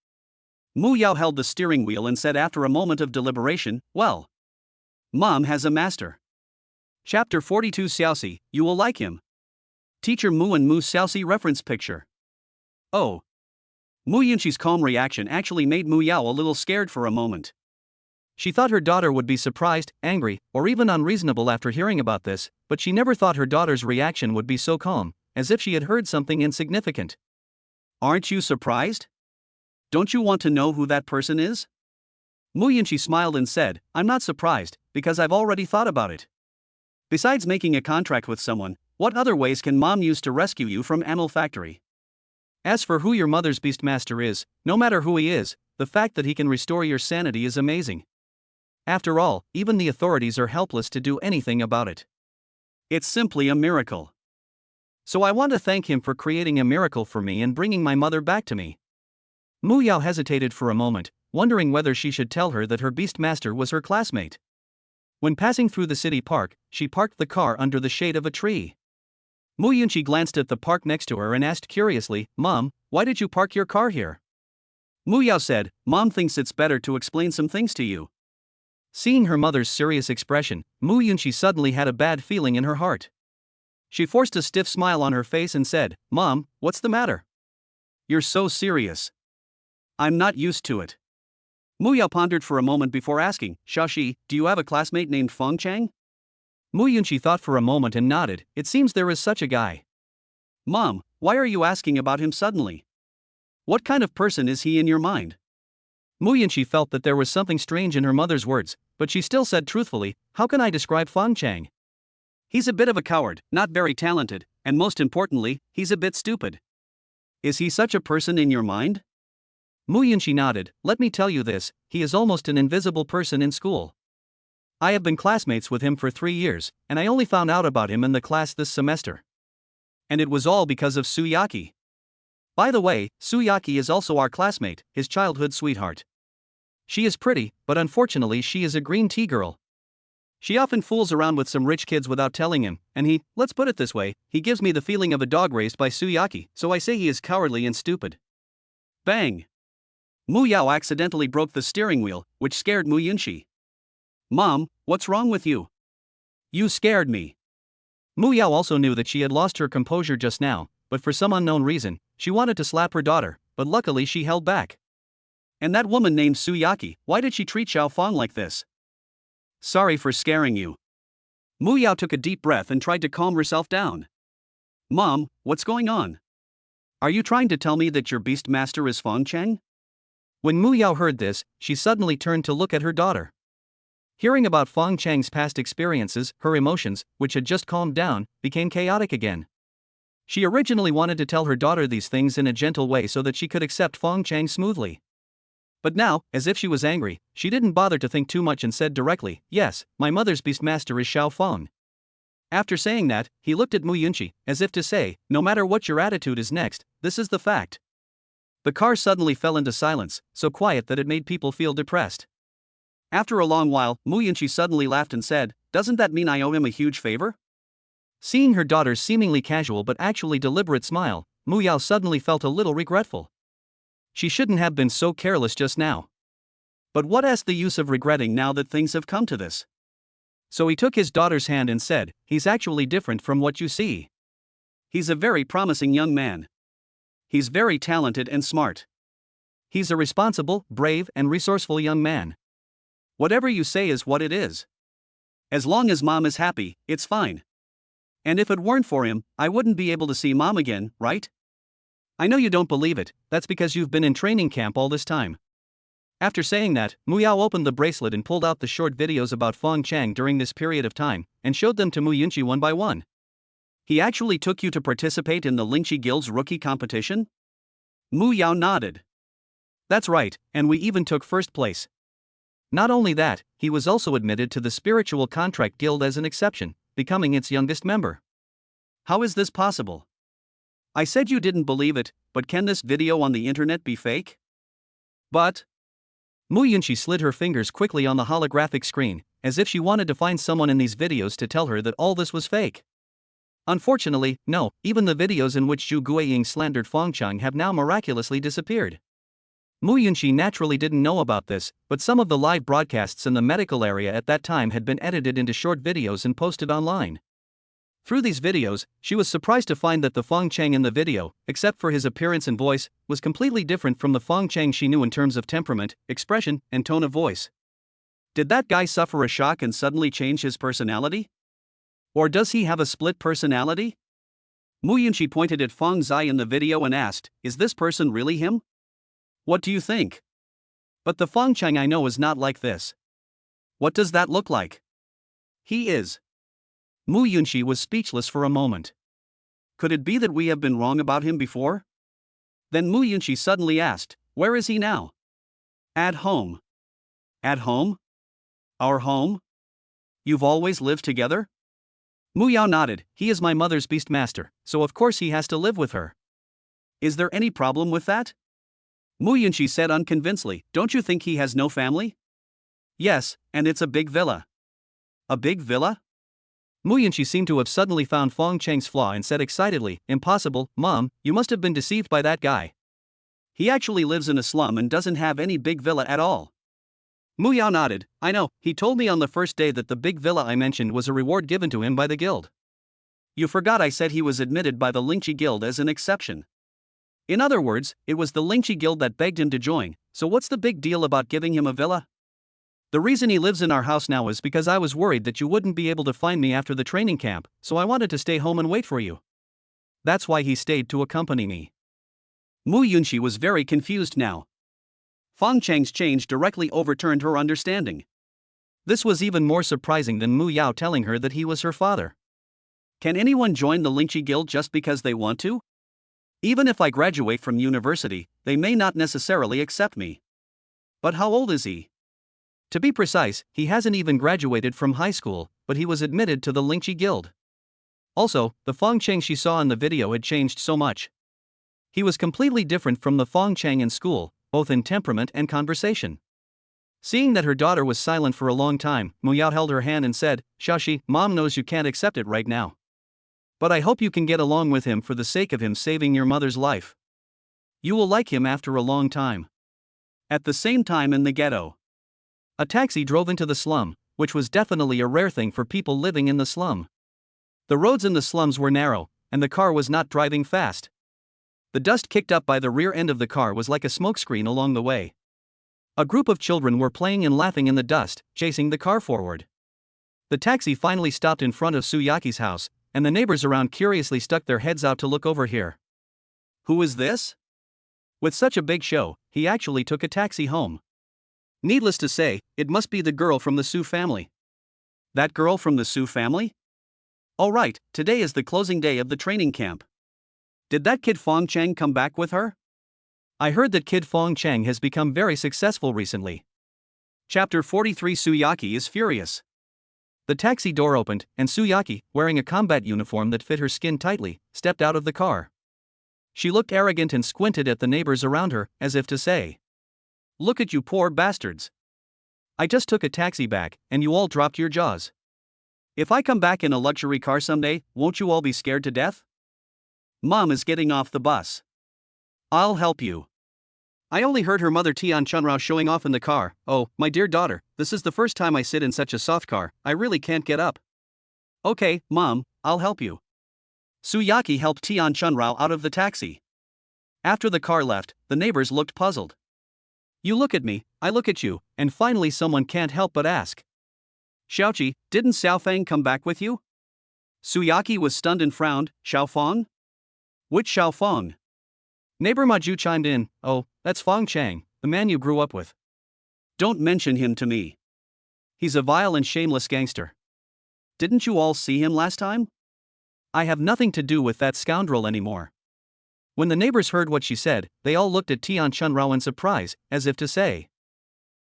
Mu Yao held the steering wheel and said after a moment of deliberation, well. Mom has a master. Chapter 42 Xiaoxi, you will like him. Teacher Mu and Mu Xiaoxi reference picture. Oh. Mu Yunxi's calm reaction actually made Mu Yao a little scared for a moment. She thought her daughter would be surprised, angry, or even unreasonable after hearing about this, but she never thought her daughter's reaction would be so calm, as if she had heard something insignificant. Aren't you surprised? Don't you want to know who that person is? Mu Yunxi smiled and said, I'm not surprised, because I've already thought about it. Besides making a contract with someone, what other ways can Mom use to rescue you from Anil Factory? As for who your mother's Beastmaster is, no matter who he is, the fact that he can restore your sanity is amazing. After all, even the authorities are helpless to do anything about it. It's simply a miracle. So I want to thank him for creating a miracle for me and bringing my mother back to me. Mu Yao hesitated for a moment, wondering whether she should tell her that her Beastmaster was her classmate. When passing through the city park, she parked the car under the shade of a tree. Mu Yunxi glanced at the park next to her and asked curiously, Mom, why did you park your car here? Mu Yao said, Mom thinks it's better to explain some things to you. Seeing her mother's serious expression, Mu Yunxi suddenly had a bad feeling in her heart. She forced a stiff smile on her face and said, Mom, what's the matter? You're so serious. I'm not used to it. Mu Yao pondered for a moment before asking, Xiaoxi, do you have a classmate named Fong Cheng? Mu Yunxi thought for a moment and nodded, it seems there is such a guy. Mom, why are you asking about him suddenly? What kind of person is he in your mind? Mu Yunxi felt that there was something strange in her mother's words, but she still said truthfully, "How can I describe Fang Cheng?" He's a bit of a coward, not very talented, and most importantly, he's a bit stupid. Is he such a person in your mind? Mu Yunxi nodded. "Let me tell you this, he is almost an invisible person in school. I have been classmates with him for 3 years, and I only found out about him in the class this semester. And it was all because of Su Yaqi. By the way, Su Yaqi is also our classmate, his childhood sweetheart. She is pretty, but unfortunately she is a green tea girl. She often fools around with some rich kids without telling him, and let's put it this way, he gives me the feeling of a dog raised by Su Yaqi, so I say he is cowardly and stupid." Bang! Mu Yao accidentally broke the steering wheel, which scared Mu Yunxi. "Mom, what's wrong with you? You scared me." Mu Yao also knew that she had lost her composure just now, but for some unknown reason, she wanted to slap her daughter, but luckily she held back. And that woman named Su Yaqi, why did she treat Xiao Fang like this? Sorry for scaring you. Mu Yao took a deep breath and tried to calm herself down. Mom, what's going on? Are you trying to tell me that your beast master is Fong Cheng? When Mu Yao heard this, she suddenly turned to look at her daughter. Hearing about Fong Cheng's past experiences, her emotions, which had just calmed down, became chaotic again. She originally wanted to tell her daughter these things in a gentle way so that she could accept Fong Cheng smoothly. But now, as if she was angry, she didn't bother to think too much and said directly, "Yes, my mother's beastmaster is Xiao Fang." After saying that, he looked at Mu Yunxi, as if to say, "No matter what your attitude is next, this is the fact." The car suddenly fell into silence, so quiet that it made people feel depressed. After a long while, Mu Yunxi suddenly laughed and said, "Doesn't that mean I owe him a huge favor?" Seeing her daughter's seemingly casual but actually deliberate smile, Mu Yao suddenly felt a little regretful. She shouldn't have been so careless just now. But what is the use of regretting now that things have come to this? So he took his daughter's hand and said, "He's actually different from what you see. He's a very promising young man. He's very talented and smart. He's a responsible, brave, and resourceful young man. Whatever you say is what it is. As long as Mom is happy, it's fine. And if it weren't for him, I wouldn't be able to see Mom again, right?" "I know you don't believe it, that's because you've been in training camp all this time." After saying that, Mu Yao opened the bracelet and pulled out the short videos about Fong Cheng during this period of time, and showed them to Mu Yunxi one by one. He actually took you to participate in the Yunxi Guild's rookie competition? Mu Yao nodded. That's right, and we even took first place. Not only that, he was also admitted to the Spiritual Contract Guild as an exception, becoming its youngest member. How is this possible? I said you didn't believe it, but can this video on the internet be fake? But Mu Yunxi slid her fingers quickly on the holographic screen, as if she wanted to find someone in these videos to tell her that all this was fake. Unfortunately, no, even the videos in which Zhu Guiying slandered Fong Cheng have now miraculously disappeared. Mu Yunxi naturally didn't know about this, but some of the live broadcasts in the medical area at that time had been edited into short videos and posted online. Through these videos, she was surprised to find that the Fong Cheng in the video, except for his appearance and voice, was completely different from the Fong Cheng she knew in terms of temperament, expression, and tone of voice. Did that guy suffer a shock and suddenly change his personality? Or does he have a split personality? Mu Yunxi pointed at Fong Zai in the video and asked, "Is this person really him? What do you think?" But the Fong Cheng I know is not like this. What does that look like? He is. Mu Yunxi was speechless for a moment. Could it be that we have been wrong about him before? Then Mu Yunxi suddenly asked, "Where is he now?" "At home." "At home? Our home? You've always lived together?" Mu Yao nodded. "He is my mother's beastmaster, so of course he has to live with her." "Is there any problem with that?" Mu Yunxi said unconvincedly, "Don't you think he has no family?" "Yes, and it's a big villa." "A big villa?" Mu Yunxi seemed to have suddenly found Fong Cheng's flaw and said excitedly, "Impossible, Mom, you must have been deceived by that guy. He actually lives in a slum and doesn't have any big villa at all." Mu Yao nodded. "I know, he told me on the first day that the big villa I mentioned was a reward given to him by the guild." "You forgot I said he was admitted by the Yunxi Guild as an exception. In other words, it was the Yunxi Guild that begged him to join, so what's the big deal about giving him a villa? The reason he lives in our house now is because I was worried that you wouldn't be able to find me after the training camp, so I wanted to stay home and wait for you." That's why he stayed to accompany me. Mu Yunxi was very confused now. Fong Cheng's change directly overturned her understanding. This was even more surprising than Mu Yao telling her that he was her father. Can anyone join the Yunxi Guild just because they want to? Even if I graduate from university, they may not necessarily accept me. But how old is he? To be precise, he hasn't even graduated from high school, but he was admitted to the Yunxi Guild. Also, the Fong Cheng she saw in the video had changed so much. He was completely different from the Fong Cheng in school, both in temperament and conversation. Seeing that her daughter was silent for a long time, Mu Yao held her hand and said, "Shashi, Mom knows you can't accept it right now. But I hope you can get along with him for the sake of him saving your mother's life. You will like him after a long time." At the same time in the ghetto, a taxi drove into the slum, which was definitely a rare thing for people living in the slum. The roads in the slums were narrow, and the car was not driving fast. The dust kicked up by the rear end of the car was like a smokescreen along the way. A group of children were playing and laughing in the dust, chasing the car forward. The taxi finally stopped in front of Su Yaqi's house, and the neighbors around curiously stuck their heads out to look over here. Who is this? With such a big show, he actually took a taxi home. Needless to say, it must be the girl from the Su family. That girl from the Su family? All right, today is the closing day of the training camp. Did that kid Fong Cheng come back with her? I heard that kid Fong Cheng has become very successful recently. Chapter 43. Su Yaqi is furious. The taxi door opened, and Su Yaqi, wearing a combat uniform that fit her skin tightly, stepped out of the car. She looked arrogant and squinted at the neighbors around her, as if to say, "Look at you poor bastards. I just took a taxi back, and you all dropped your jaws. If I come back in a luxury car someday, won't you all be scared to death? Mom is getting off the bus. I'll help you." I only heard her mother Tian Chunrao showing off in the car. "Oh, my dear daughter, this is the first time I sit in such a soft car, I really can't get up." "Okay, Mom, I'll help you." Su Yaqi helped Tian Chunrao out of the taxi. After the car left, the neighbors looked puzzled. You look at me, I look at you, and finally someone can't help but ask. "Xiaoqi, didn't Xiaofang come back with you?" Su Yaqi was stunned and frowned. "Xiaofang? Which Xiaofang?" Neighbor Maju chimed in, "Oh, that's Fong Cheng, the man you grew up with." "Don't mention him to me. He's a vile and shameless gangster. Didn't you all see him last time?" "I have nothing to do with that scoundrel anymore." When the neighbors heard what she said, they all looked at Tian Chunrao in surprise, as if to say,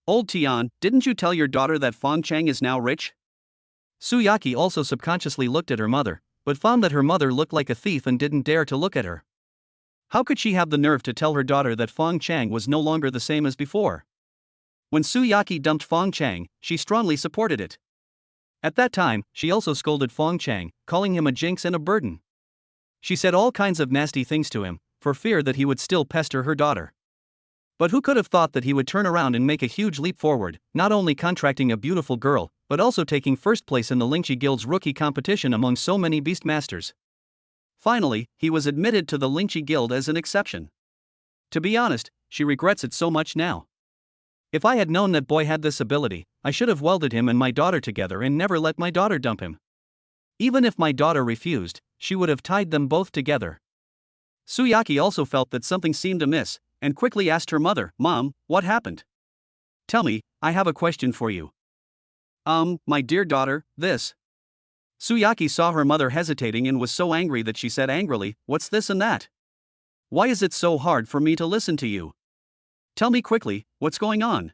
"Old Tian, didn't you tell your daughter that Fong Cheng is now rich?" Su Yaqi also subconsciously looked at her mother, but found that her mother looked like a thief and didn't dare to look at her. How could she have the nerve to tell her daughter that Fong Cheng was no longer the same as before? When Su Yaqi dumped Fong Cheng, she strongly supported it. At that time, she also scolded Fong Cheng, calling him a jinx and a burden. She said all kinds of nasty things to him, for fear that he would still pester her daughter. But who could have thought that he would turn around and make a huge leap forward, not only contracting a beautiful girl, but also taking first place in the Yunxi Guild's rookie competition among so many beastmasters. Finally, he was admitted to the Yunxi Guild as an exception. To be honest, she regrets it so much now. If I had known that boy had this ability, I should have welded him and my daughter together and never let my daughter dump him. Even if my daughter refused, she would have tied them both together. Su Yaqi also felt that something seemed amiss, and quickly asked her mother, "Mom, what happened? Tell me, I have a question for you." My dear daughter, this." Su Yaqi saw her mother hesitating and was so angry that she said angrily, "What's this and that? Why is it so hard for me to listen to you? Tell me quickly, what's going on?"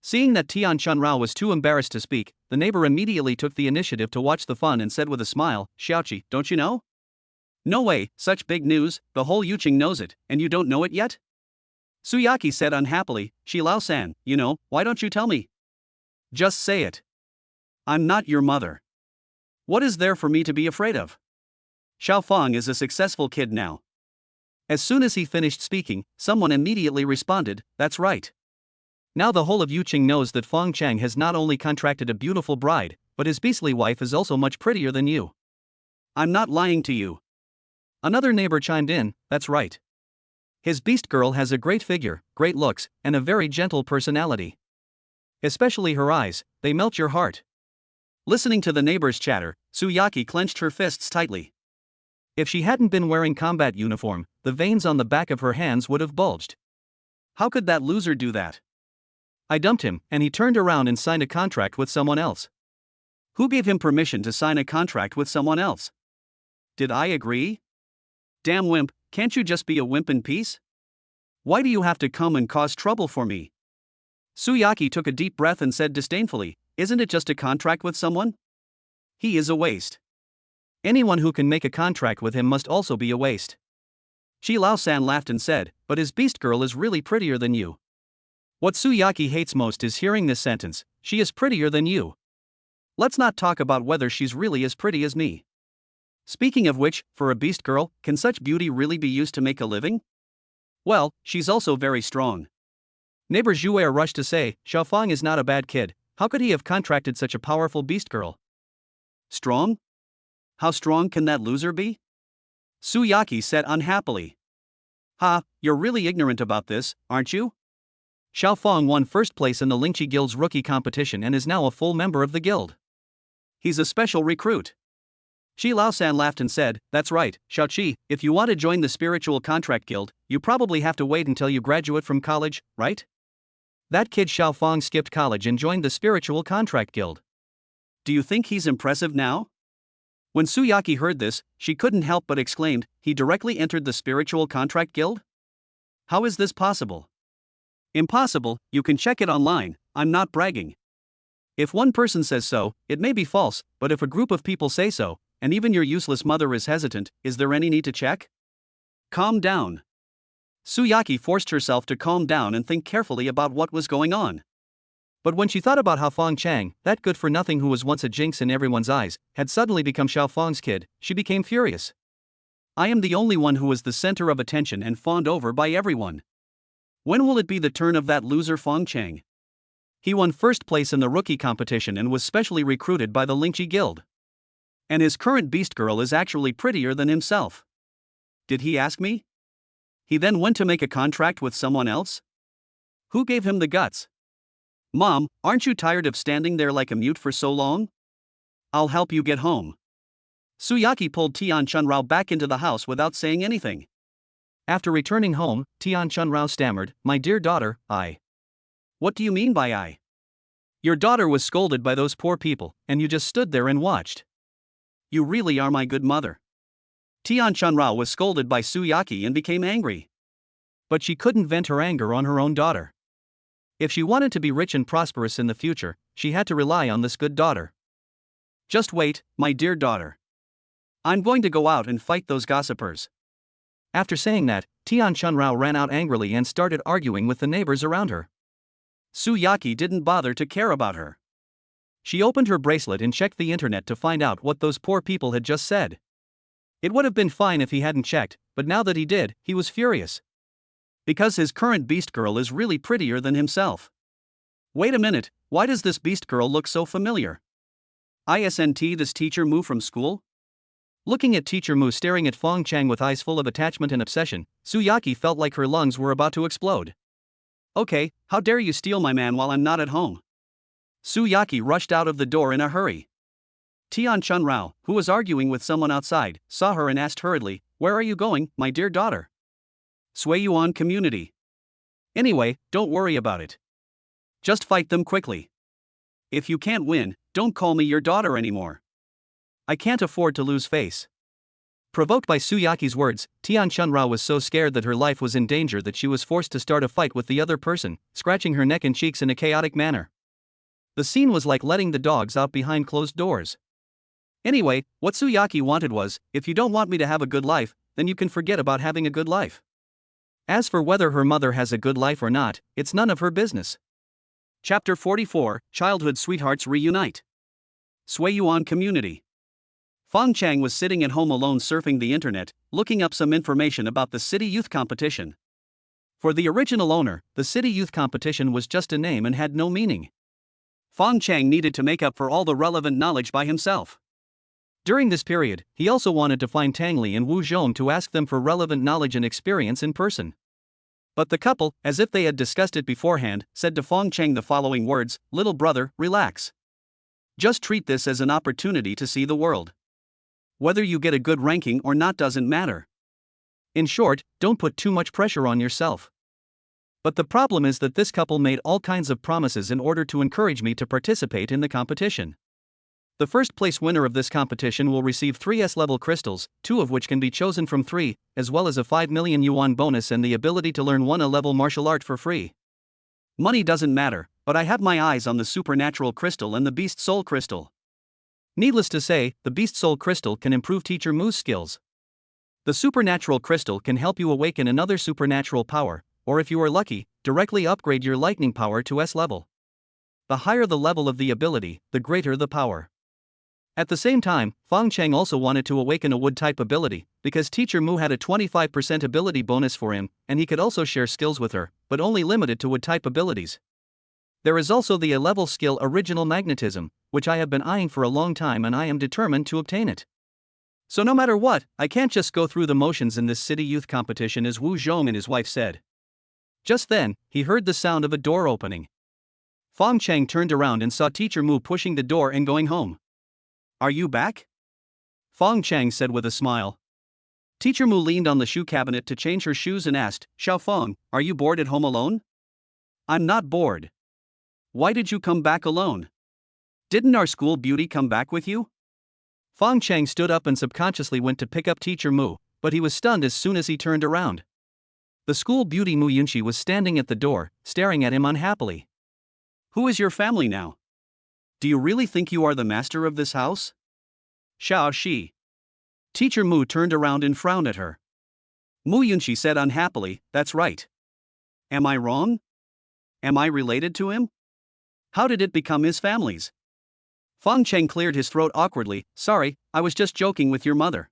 Seeing that Tian Chunrao was too embarrassed to speak, the neighbor immediately took the initiative to watch the fun and said with a smile, "Xiaoqi, don't you know?" "No way, such big news, the whole Yuching knows it, and you don't know it yet?" Su Yaqi said unhappily, "Shi Lao-san, you know, why don't you tell me?" "Just say it. I'm not your mother. What is there for me to be afraid of? Xiaofang is a successful kid now." As soon as he finished speaking, someone immediately responded, "That's right. Now the whole of Yuching knows that Fong Cheng has not only contracted a beautiful bride, but his beastly wife is also much prettier than you." "I'm not lying to you." Another neighbor chimed in, "That's right. His beast girl has a great figure, great looks, and a very gentle personality. Especially her eyes, they melt your heart." Listening to the neighbor's chatter, Su Yaqi clenched her fists tightly. If she hadn't been wearing combat uniform, the veins on the back of her hands would have bulged. How could that loser do that? I dumped him, and he turned around and signed a contract with someone else. Who gave him permission to sign a contract with someone else? Did I agree? Damn wimp, can't you just be a wimp in peace? Why do you have to come and cause trouble for me? Su Yaqi took a deep breath and said disdainfully, isn't it just a contract with someone? He is a waste. Anyone who can make a contract with him must also be a waste. Shi Lao-san laughed and said, but his beast girl is really prettier than you. What Su Yaqi hates most is hearing this sentence, she is prettier than you. Let's not talk about whether she's really as pretty as me. Speaking of which, for a beast girl, can such beauty really be used to make a living? Well, she's also very strong. Neighbor Zhuer rushed to say, Xiaofang is not a bad kid, how could he have contracted such a powerful beast girl? Strong? How strong can that loser be? Su Yaqi said unhappily. Ha, you're really ignorant about this, aren't you? Xiaofang won first place in the Yunxi Guild's rookie competition and is now a full member of the guild. He's a special recruit. Shi Lao-san laughed and said, that's right, Xiaoqi, if you want to join the Spiritual Contract Guild, you probably have to wait until you graduate from college, right? That kid Xiaofang skipped college and joined the Spiritual Contract Guild. Do you think he's impressive now? When Su Yaqi heard this, she couldn't help but exclaimed, he directly entered the Spiritual Contract Guild? How is this possible? Impossible, you can check it online, I'm not bragging. If one person says so, it may be false, but if a group of people say so, and even your useless mother is hesitant, is there any need to check? Calm down. Su Yaqi forced herself to calm down and think carefully about what was going on. But when she thought about how Fong Cheng, that good-for-nothing who was once a jinx in everyone's eyes, had suddenly become Xiaofang's kid, she became furious. I am the only one who is the center of attention and fawned over by everyone. When will it be the turn of that loser Fong Cheng? He won first place in the rookie competition and was specially recruited by the Yunxi Guild. And his current beast girl is actually prettier than himself. Did he ask me? He then went to make a contract with someone else? Who gave him the guts? Mom, aren't you tired of standing there like a mute for so long? I'll help you get home. Su Yaqi pulled Tian Chunrao back into the house without saying anything. After returning home, Tian Chunrao stammered, my dear daughter, What do you mean by I? Your daughter was scolded by those poor people, and you just stood there and watched. You really are my good mother. Tian Chunrao was scolded by Su Yaqi and became angry. But she couldn't vent her anger on her own daughter. If she wanted to be rich and prosperous in the future, she had to rely on this good daughter. Just wait, my dear daughter. I'm going to go out and fight those gossipers. After saying that, Tian Chunrao ran out angrily and started arguing with the neighbors around her. Su Yaqi didn't bother to care about her. She opened her bracelet and checked the internet to find out what those poor people had just said. It would have been fine if he hadn't checked, but now that he did, he was furious. Because his current beast girl is really prettier than himself. Wait a minute, why does this beast girl look so familiar? Isn't this teacher Mu from school? Looking at teacher Mu staring at Fong Cheng with eyes full of attachment and obsession, Su Yaqi felt like her lungs were about to explode. Okay, how dare you steal my man while I'm not at home? Su Yaqi rushed out of the door in a hurry. Tian Chunrao, who was arguing with someone outside, saw her and asked hurriedly, where are you going, my dear daughter? Sui Yuan community. Anyway, don't worry about it. Just fight them quickly. If you can't win, don't call me your daughter anymore. I can't afford to lose face. Provoked by Su Yaqi's words, Tian Chunrao was so scared that her life was in danger that she was forced to start a fight with the other person, scratching her neck and cheeks in a chaotic manner. The scene was like letting the dogs out behind closed doors. Anyway, what Su Yaqi wanted was, if you don't want me to have a good life, then you can forget about having a good life. As for whether her mother has a good life or not, it's none of her business. Chapter 44, Childhood Sweethearts Reunite. Sui Yuan Community. Fong Cheng was sitting at home alone surfing the internet, looking up some information about the City Youth Competition. For the original owner, the City Youth Competition was just a name and had no meaning. Fong Cheng needed to make up for all the relevant knowledge by himself. During this period, he also wanted to find Tang Li and Wu Zhong to ask them for relevant knowledge and experience in person. But the couple, as if they had discussed it beforehand, said to Fong Cheng the following words, little brother, relax. Just treat this as an opportunity to see the world. Whether you get a good ranking or not doesn't matter. In short, don't put too much pressure on yourself. But the problem is that this couple made all kinds of promises in order to encourage me to participate in the competition. The first place winner of this competition will receive 3 S-level crystals, 2 of which can be chosen from 3, as well as a 5 million yuan bonus and the ability to learn 1 A-level martial art for free. Money doesn't matter, but I have my eyes on the supernatural crystal and the beast soul crystal. Needless to say, the beast soul crystal can improve Teacher Mu's skills. The supernatural crystal can help you awaken another supernatural power, or if you are lucky, directly upgrade your lightning power to S level. The higher the level of the ability, the greater the power. At the same time, Fong Cheng also wanted to awaken a wood-type ability, because Teacher Mu had a 25% ability bonus for him, and he could also share skills with her, but only limited to wood-type abilities. There is also the A-level skill Original Magnetism, which I have been eyeing for a long time and I am determined to obtain it. So no matter what, I can't just go through the motions in this city youth competition, as Wu Zhong and his wife said. Just then, he heard the sound of a door opening. Fong Cheng turned around and saw Teacher Mu pushing the door and going home. "Are you back?" Fong Cheng said with a smile. Teacher Mu leaned on the shoe cabinet to change her shoes and asked, "Xiao Fong, are you bored at home alone?" "I'm not bored." "Why did you come back alone? Didn't our school beauty come back with you?" Fong Cheng stood up and subconsciously went to pick up Teacher Mu, but he was stunned as soon as he turned around. The school beauty Mu Yunxi was standing at the door, staring at him unhappily. "Who is your family now? Do you really think you are the master of this house?" "Xiao Shi." Teacher Mu turned around and frowned at her. Mu Yunxi said unhappily, "That's right. Am I wrong? Am I related to him? How did it become his family's?" Fong Cheng cleared his throat awkwardly. "Sorry, I was just joking with your mother."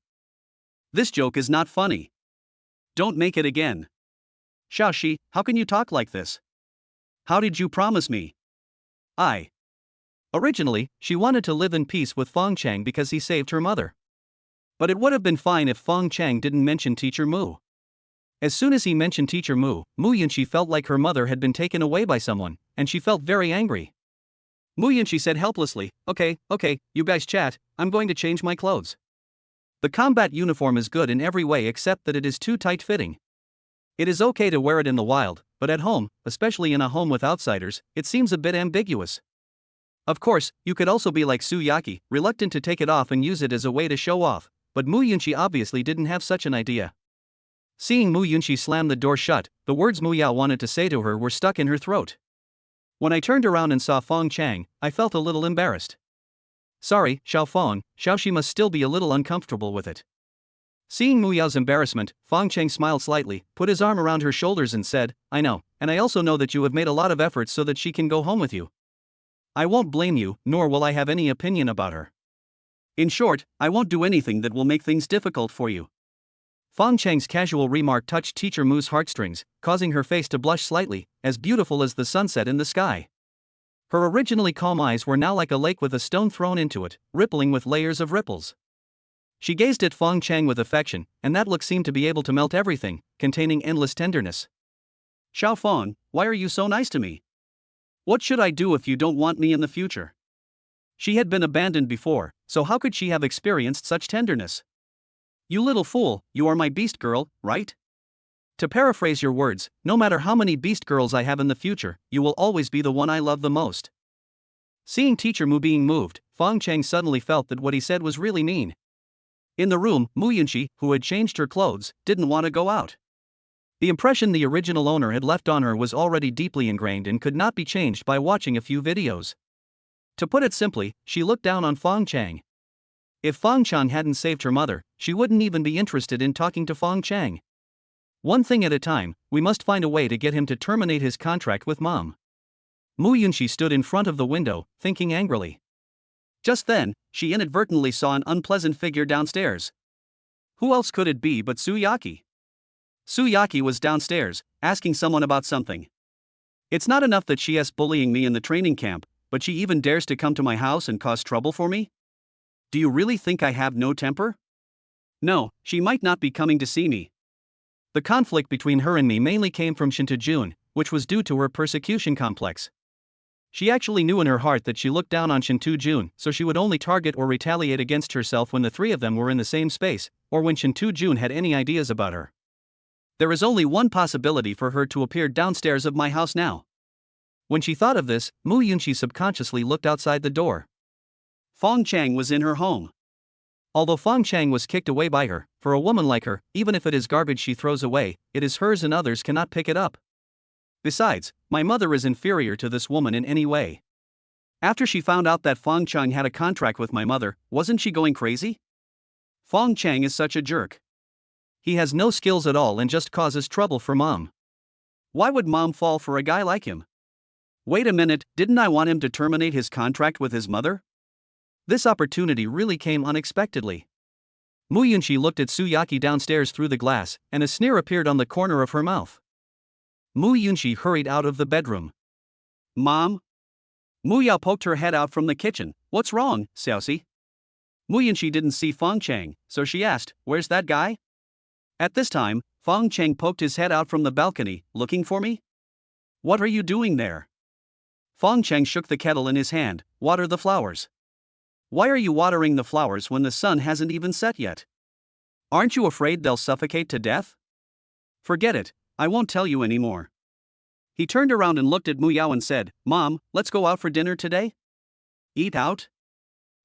"This joke is not funny. Don't make it again." "Xiao Shi, how can you talk like this? How did you promise me?" Originally, she wanted to live in peace with Fong Cheng because he saved her mother. But it would have been fine if Fong Cheng didn't mention Teacher Mu. As soon as he mentioned Teacher Mu, Mu Yunxi felt like her mother had been taken away by someone, and she felt very angry. Mu Yunxi said helplessly, Okay, you guys chat, I'm going to change my clothes. The combat uniform is good in every way except that it is too tight-fitting. It is okay to wear it in the wild, but at home, especially in a home with outsiders, it seems a bit ambiguous. Of course, you could also be like Su Yaqi, reluctant to take it off and use it as a way to show off, but Mu Yunxi obviously didn't have such an idea. Seeing Mu Yunxi slam the door shut, the words Mu Yao wanted to say to her were stuck in her throat. When I turned around and saw Fong Cheng, I felt a little embarrassed. Sorry, Xiao Fong, Xiao Shi must still be a little uncomfortable with it. Seeing Mu Yao's embarrassment, Fong Cheng smiled slightly, put his arm around her shoulders and said, I know, and I also know that you have made a lot of efforts so that she can go home with you. I won't blame you, nor will I have any opinion about her. In short, I won't do anything that will make things difficult for you. Fong Cheng's casual remark touched Teacher Mu's heartstrings, causing her face to blush slightly, as beautiful as the sunset in the sky. Her originally calm eyes were now like a lake with a stone thrown into it, rippling with layers of ripples. She gazed at Fong Cheng with affection, and that look seemed to be able to melt everything, containing endless tenderness. Xiao Fong, why are you so nice to me? What should I do if you don't want me in the future? She had been abandoned before, so how could she have experienced such tenderness? You little fool, you are my beast girl, right? To paraphrase your words, no matter how many beast girls I have in the future, you will always be the one I love the most. Seeing Teacher Mu being moved, Fong Cheng suddenly felt that what he said was really mean. In the room, Mu Yunxi, who had changed her clothes, didn't want to go out. The impression the original owner had left on her was already deeply ingrained and could not be changed by watching a few videos. To put it simply, she looked down on Fong Cheng. If Fong Cheng hadn't saved her mother, she wouldn't even be interested in talking to Fong Cheng. One thing at a time, we must find a way to get him to terminate his contract with Mom. Mu Yunxi stood in front of the window, thinking angrily. Just then, she inadvertently saw an unpleasant figure downstairs. Who else could it be but Su Yaqi? Su Yaqi was downstairs, asking someone about something. It's not enough that she is bullying me in the training camp, but she even dares to come to my house and cause trouble for me? Do you really think I have no temper? No, she might not be coming to see me. The conflict between her and me mainly came from Shinta June, which was due to her persecution complex. She actually knew in her heart that she looked down on Shinta Jun, so she would only target or retaliate against herself when the three of them were in the same space, or when Shinta Jun had any ideas about her. There is only one possibility for her to appear downstairs of my house now. When she thought of this, Yunxi subconsciously looked outside the door. Fong Cheng was in her home. Although Fong Cheng was kicked away by her, for a woman like her, even if it is garbage she throws away, it is hers and others cannot pick it up. Besides, my mother is inferior to this woman in any way. After she found out that Fong Cheng had a contract with my mother, wasn't she going crazy? Fong Cheng is such a jerk. He has no skills at all and just causes trouble for mom. Why would mom fall for a guy like him? Wait a minute, didn't I want him to terminate his contract with his mother? This opportunity really came unexpectedly. Yunxi looked at Su Yaqi downstairs through the glass, and a sneer appeared on the corner of her mouth. Yunxi hurried out of the bedroom. Mom? Yao poked her head out from the kitchen. What's wrong, Xiaoxi? Yunxi didn't see Fong Cheng, so she asked, where's that guy? At this time, Fong Cheng poked his head out from the balcony, looking for me? What are you doing there? Fong Cheng shook the kettle in his hand. Water the flowers. Why are you watering the flowers when the sun hasn't even set yet? Aren't you afraid they'll suffocate to death? Forget it, I won't tell you anymore. He turned around and looked at Yao and said, Mom, let's go out for dinner today? Eat out?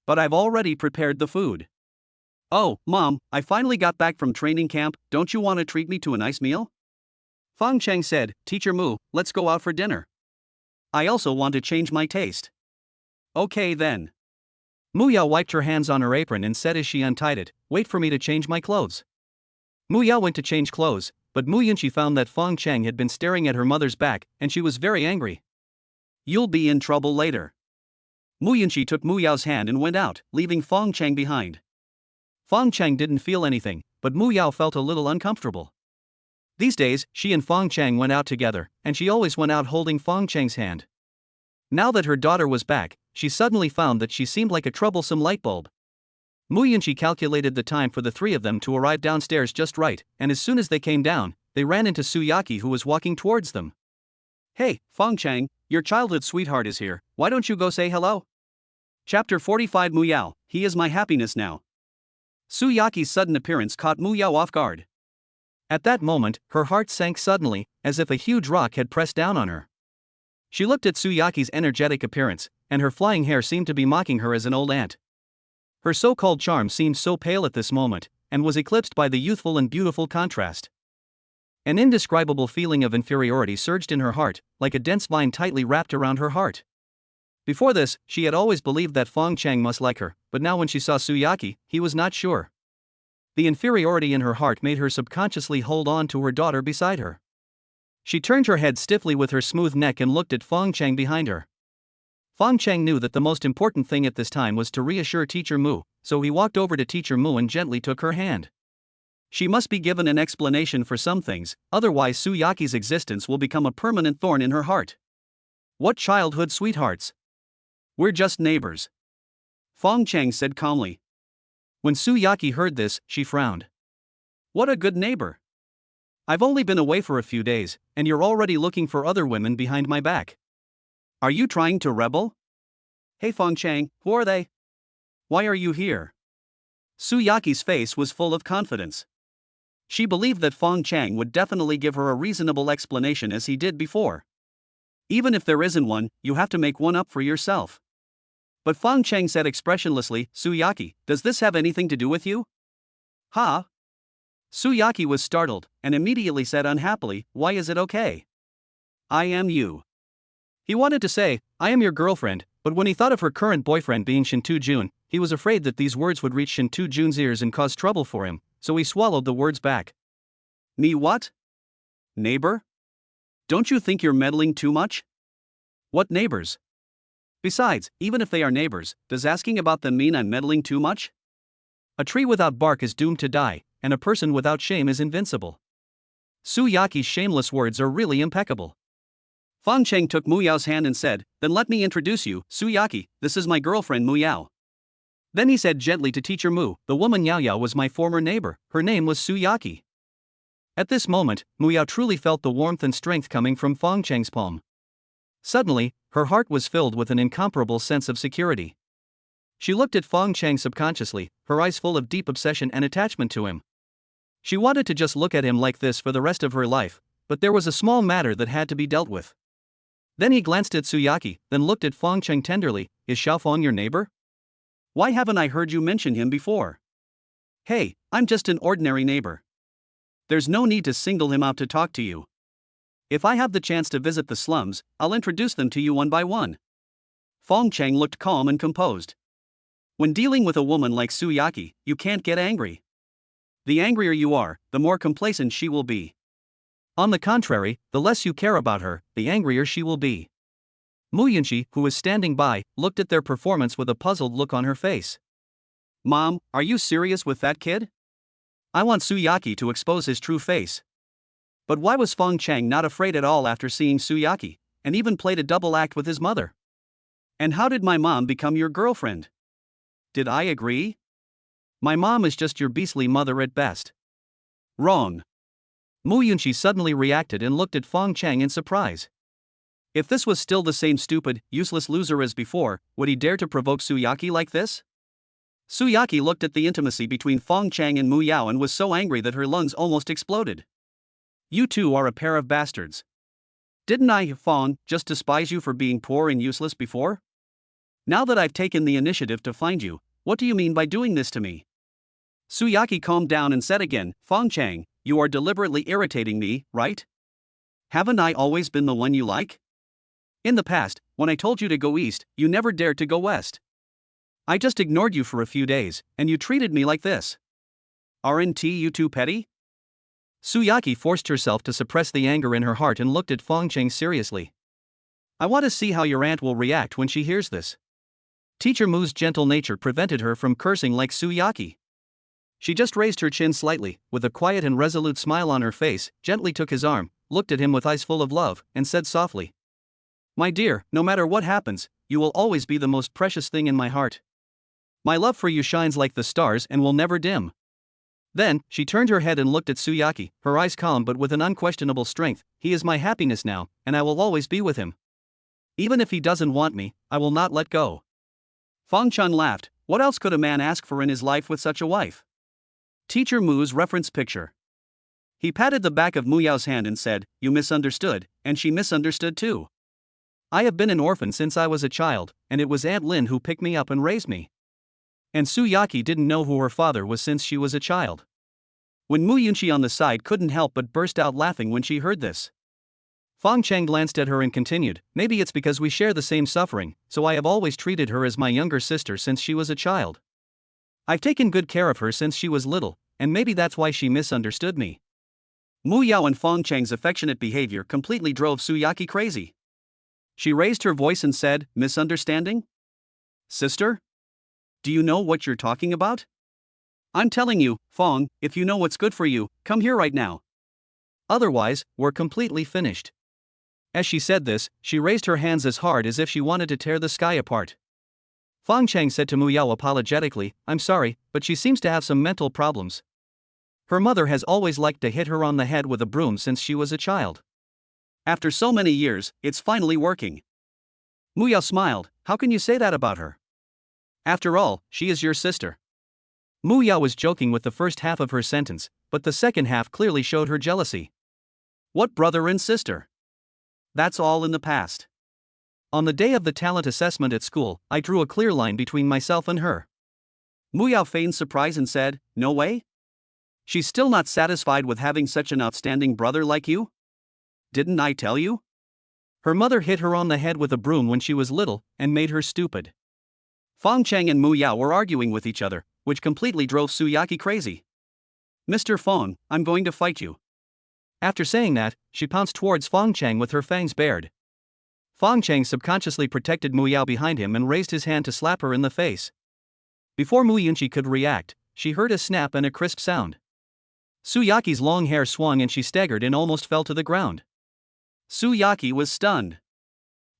But I've already prepared the food. Oh, Mom, I finally got back from training camp, don't you want to treat me to a nice meal? Fong Cheng said, Teacher Mu, let's go out for dinner. I also want to change my taste. Okay then. Yao wiped her hands on her apron and said as she untied it, wait for me to change my clothes. Yao went to change clothes, but Yunxi found that Fong Cheng had been staring at her mother's back, and she was very angry. You'll be in trouble later. Yunxi took Yao's hand and went out, leaving Fong Cheng behind. Fong Cheng didn't feel anything, but Yao felt a little uncomfortable. These days, she and Fong Cheng went out together, and she always went out holding Fong Cheng's hand. Now that her daughter was back, she suddenly found that she seemed like a troublesome light bulb. Yunxi calculated the time for the three of them to arrive downstairs just right, and as soon as they came down, they ran into Su Yaqi who was walking towards them. Hey, Fong Cheng, your childhood sweetheart is here, why don't you go say hello? Chapter 45 Yao, he is my happiness now. Su Yaqi's sudden appearance caught Yao off guard. At that moment, her heart sank suddenly, as if a huge rock had pressed down on her. She looked at Su Yaqi's energetic appearance, and her flying hair seemed to be mocking her as an old aunt. Her so-called charm seemed so pale at this moment, and was eclipsed by the youthful and beautiful contrast. An indescribable feeling of inferiority surged in her heart, like a dense vine tightly wrapped around her heart. Before this, she had always believed that Fong Cheng must like her, but now when she saw Su Yaqi, he was not sure. The inferiority in her heart made her subconsciously hold on to her daughter beside her. She turned her head stiffly with her smooth neck and looked at Fong Cheng behind her. Fong Cheng knew that the most important thing at this time was to reassure Teacher Mu, so he walked over to Teacher Mu and gently took her hand. She must be given an explanation for some things, otherwise Su Yaqi's existence will become a permanent thorn in her heart. What childhood sweethearts! We're just neighbors. Fong Cheng said calmly. When Su Yaqi heard this, she frowned. What a good neighbor. I've only been away for a few days, and you're already looking for other women behind my back. Are you trying to rebel? Hey Fong Cheng, who are they? Why are you here? Su Yaqi's face was full of confidence. She believed that Fong Cheng would definitely give her a reasonable explanation as he did before. Even if there isn't one, you have to make one up for yourself. But Fong Cheng said expressionlessly, Su Yaqi, does this have anything to do with you? Huh? Su Yaqi was startled, and immediately said unhappily, why is it okay? I am you. He wanted to say, I am your girlfriend, but when he thought of her current boyfriend being Shinta Jun, he was afraid that these words would reach Shinta Jun's ears and cause trouble for him, so he swallowed the words back. Me what? Neighbor? Don't you think you're meddling too much? What neighbors? Besides, even if they are neighbors, does asking about them mean I'm meddling too much? A tree without bark is doomed to die, and a person without shame is invincible. Su Yaqi's shameless words are really impeccable. Fong Cheng took Yao's hand and said, then let me introduce you, Su Yaqi, this is my girlfriend Yao. Then he said gently to Teacher Mu, the woman Yao was my former neighbor, her name was Su Yaqi. At this moment, Yao truly felt the warmth and strength coming from Fong Cheng's palm. Suddenly, her heart was filled with an incomparable sense of security. She looked at Fong Cheng subconsciously, her eyes full of deep obsession and attachment to him. She wanted to just look at him like this for the rest of her life, but there was a small matter that had to be dealt with. Then he glanced at Su Yaqi, then looked at Fong Cheng tenderly. Is Xiaofeng your neighbor? Why haven't I heard you mention him before? Hey, I'm just an ordinary neighbor. There's no need to single him out to talk to you. If I have the chance to visit the slums, I'll introduce them to you one by one. Fong Cheng looked calm and composed. When dealing with a woman like Su Yaqi, you can't get angry. The angrier you are, the more complacent she will be. On the contrary, the less you care about her, the angrier she will be. Yunxi, who was standing by, looked at their performance with a puzzled look on her face. Mom, are you serious with that kid? I want Su Yaqi to expose his true face. But why was Fong Cheng not afraid at all after seeing Su Yaqi, and even played a double act with his mother? And how did my mom become your girlfriend? Did I agree? My mom is just your beastly mother at best. Wrong. Yunxi suddenly reacted and looked at Fong Cheng in surprise. If this was still the same stupid, useless loser as before, would he dare to provoke Su Yaqi like this? Su Yaqi looked at the intimacy between Fong Cheng and Mu Yao and was so angry that her lungs almost exploded. You two are a pair of bastards. Didn't I, Fong, just despise you for being poor and useless before? Now that I've taken the initiative to find you, what do you mean by doing this to me? Su Yaqi calmed down and said again, Fong Cheng, you are deliberately irritating me, right? Haven't I always been the one you like? In the past, when I told you to go east, you never dared to go west. I just ignored you for a few days, and you treated me like this. Aren't you too petty? Su Yaqi forced herself to suppress the anger in her heart and looked at Fong Cheng seriously. I want to see how your aunt will react when she hears this. Teacher Mu's gentle nature prevented her from cursing like Su Yaqi. She just raised her chin slightly, with a quiet and resolute smile on her face, gently took his arm, looked at him with eyes full of love, and said softly, My dear, no matter what happens, you will always be the most precious thing in my heart. My love for you shines like the stars and will never dim. Then, she turned her head and looked at Su Yaqi, her eyes calm but with an unquestionable strength. He is my happiness now, and I will always be with him. Even if he doesn't want me, I will not let go. Fong Cheng laughed. What else could a man ask for in his life with such a wife? Teacher Mu's reference picture. He patted the back of Mu Yao's hand and said, You misunderstood, and she misunderstood too. I have been an orphan since I was a child, and it was Aunt Lin who picked me up and raised me. And Su Yaqi didn't know who her father was since she was a child. When Yunxi on the side couldn't help but burst out laughing when she heard this. Fong Cheng glanced at her and continued, Maybe it's because we share the same suffering, so I have always treated her as my younger sister since she was a child. I've taken good care of her since she was little, and maybe that's why she misunderstood me. Mu Yao and Fong Cheng's affectionate behavior completely drove Su Yaqi crazy. She raised her voice and said, Misunderstanding? Sister? Do you know what you're talking about? I'm telling you, Fong, if you know what's good for you, come here right now. Otherwise, we're completely finished. As she said this, she raised her hands as hard as if she wanted to tear the sky apart. Fong Cheng said to Mu Yao apologetically, I'm sorry, but she seems to have some mental problems. Her mother has always liked to hit her on the head with a broom since she was a child. After so many years, it's finally working. Mu Yao smiled. How can you say that about her? After all, she is your sister. Mu Yao was joking with the first half of her sentence, but the second half clearly showed her jealousy. What brother and sister? That's all in the past. On the day of the talent assessment at school, I drew a clear line between myself and her. Mu Yao feigned surprise and said, No way? She's still not satisfied with having such an outstanding brother like you? Didn't I tell you? Her mother hit her on the head with a broom when she was little, and made her stupid. Fong Cheng and Mu Yao were arguing with each other, which completely drove Su Yaqi crazy. Mr. Fong, I'm going to fight you. After saying that, she pounced towards Fong Cheng with her fangs bared. Fong Cheng subconsciously protected Mu Yao behind him and raised his hand to slap her in the face. Before Yunxi could react, she heard a snap and a crisp sound. Su Yaqi's long hair swung and she staggered and almost fell to the ground. Su Yaqi was stunned.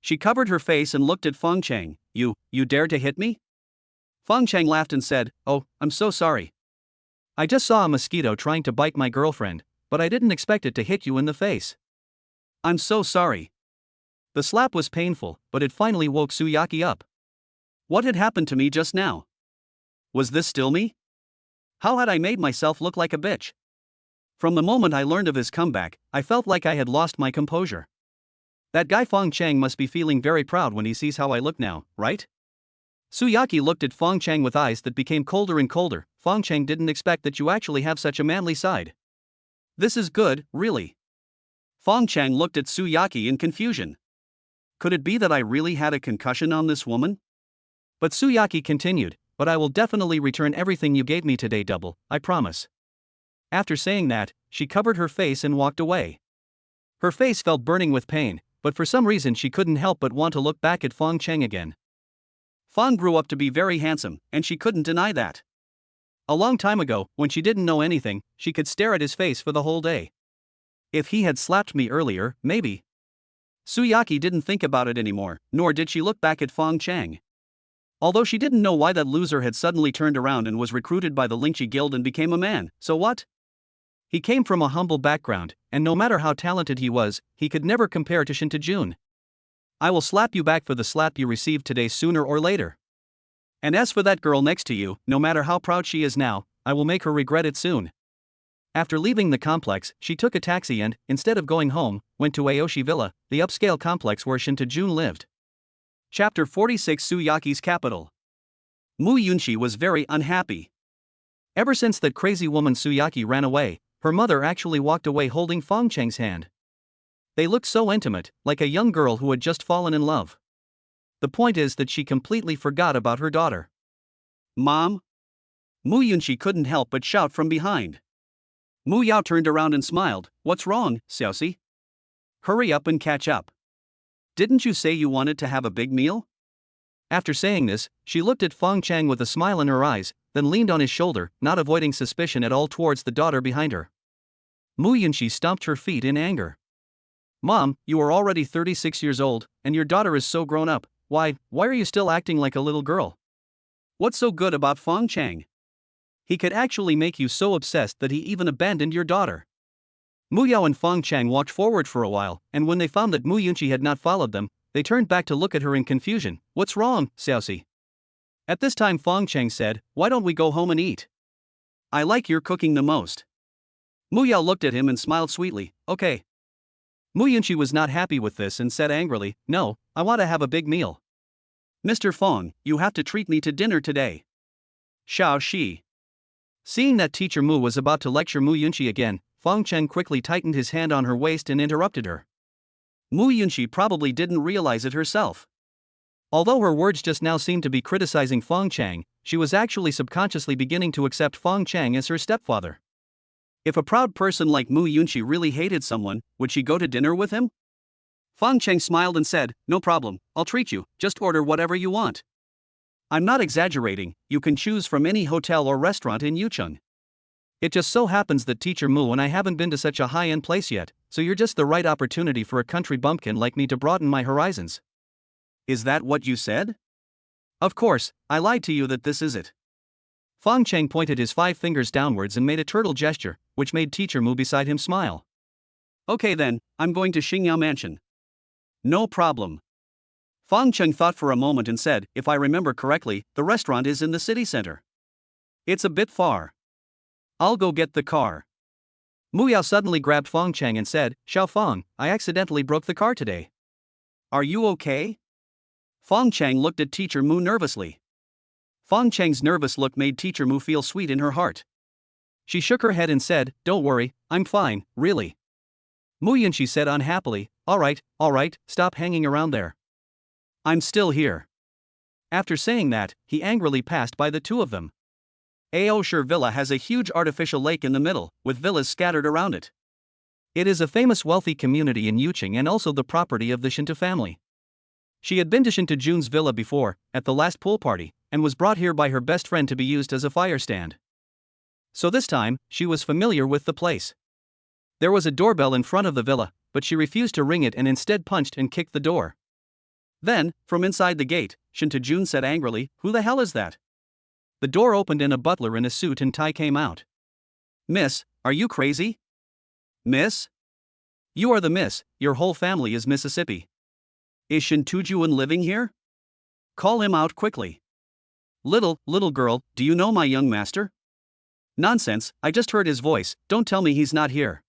She covered her face and looked at Fong Cheng. You dared to hit me? Fong Cheng laughed and said, Oh, I'm so sorry. I just saw a mosquito trying to bite my girlfriend, but I didn't expect it to hit you in the face. I'm so sorry. The slap was painful, but it finally woke Su Yaqi up. What had happened to me just now? Was this still me? How had I made myself look like a bitch? From the moment I learned of his comeback, I felt like I had lost my composure. That guy Fong Cheng must be feeling very proud when he sees how I look now, right? Su Yaqi looked at Fong Cheng with eyes that became colder and colder. Fong Cheng didn't expect that you actually have such a manly side. This is good, really. Fong Cheng looked at Su Yaqi in confusion. Could it be that I really had a concussion on this woman? But Su Yaqi continued, but I will definitely return everything you gave me today double, I promise. After saying that, she covered her face and walked away. Her face felt burning with pain, but for some reason she couldn't help but want to look back at Fong Cheng again. Fong grew up to be very handsome, and she couldn't deny that. A long time ago, when she didn't know anything, she could stare at his face for the whole day. If he had slapped me earlier, maybe. Su Yaqi didn't think about it anymore, nor did she look back at Fong Cheng. Although she didn't know why that loser had suddenly turned around and was recruited by the Yunxi guild and became a man, so what? He came from a humble background, and no matter how talented he was, he could never compare to Shinta. I will slap you back for the slap you received today sooner or later. And as for that girl next to you, no matter how proud she is now, I will make her regret it soon. After leaving the complex, she took a taxi and, instead of going home, went to Aoshi Villa, the upscale complex where Shinta lived. Chapter 46 Su Yaqi's Capital. Yunxi was very unhappy. Ever since that crazy woman Su Yaqi ran away, her mother actually walked away holding Fong Cheng's hand. They looked so intimate, like a young girl who had just fallen in love. The point is that she completely forgot about her daughter. Mom? Yunxi couldn't help but shout from behind. Yao turned around and smiled. What's wrong, Xiaoxi? Hurry up and catch up. Didn't you say you wanted to have a big meal? After saying this, she looked at Fong Cheng with a smile in her eyes, then leaned on his shoulder, not avoiding suspicion at all towards the daughter behind her. Yunxi stomped her feet in anger. Mom, you are already 36 years old, and your daughter is so grown up. Why are you still acting like a little girl? What's so good about Fong Cheng? He could actually make you so obsessed that he even abandoned your daughter. Yao and Fong Cheng walked forward for a while, and when they found that Yunxi had not followed them, they turned back to look at her in confusion. What's wrong, Xiaoxi? At this time Fong Cheng said, why don't we go home and eat? I like your cooking the most. Yao looked at him and smiled sweetly. Okay. Yunxi was not happy with this and said angrily, no, I want to have a big meal. Mr. Fong, you have to treat me to dinner today. Xiao Shi. Seeing that teacher Mu was about to lecture Yunxi again, Fong Cheng quickly tightened his hand on her waist and interrupted her. Yunxi probably didn't realize it herself. Although her words just now seemed to be criticizing Fong Cheng, she was actually subconsciously beginning to accept Fong Cheng as her stepfather. If a proud person like Yunxi really hated someone, would she go to dinner with him? Fong Cheng smiled and said, no problem, I'll treat you, just order whatever you want. I'm not exaggerating, you can choose from any hotel or restaurant in Yucheng. It just so happens that teacher Mu and I haven't been to such a high-end place yet, so you're just the right opportunity for a country bumpkin like me to broaden my horizons. Is that what you said? Of course, I lied to you that this is it. Fong Cheng pointed his 5 fingers downwards and made a turtle gesture, which made teacher Mu beside him smile. Okay then, I'm going to Xingyao Mansion. No problem. Fong Cheng thought for a moment and said, if I remember correctly, the restaurant is in the city center. It's a bit far. I'll go get the car. Yao suddenly grabbed Fong Cheng and said, Xiao Fong, I accidentally broke the car today. Are you okay? Fong Cheng looked at teacher Mu nervously. Fong Cheng's nervous look made teacher Mu feel sweet in her heart. She shook her head and said, don't worry, I'm fine, really. Yunxi said unhappily, all right, stop hanging around there. I'm still here. After saying that, he angrily passed by the two of them. Aoshi Villa has a huge artificial lake in the middle, with villas scattered around it. It is a famous wealthy community in Yucheng and also the property of the Shinta family. She had been to Shinta villa before, at the last pool party, and was brought here by her best friend to be used as a fire stand. So this time, she was familiar with the place. There was a doorbell in front of the villa, but she refused to ring it and instead punched and kicked the door. Then, from inside the gate, Shinta said angrily, who the hell is that? The door opened and a butler in a suit and tie came out. Miss, are you crazy? Miss? You are the miss, your whole family is Mississippi. Is Shintujuan living here? Call him out quickly. Little girl, do you know my young master? Nonsense, I just heard his voice, don't tell me he's not here.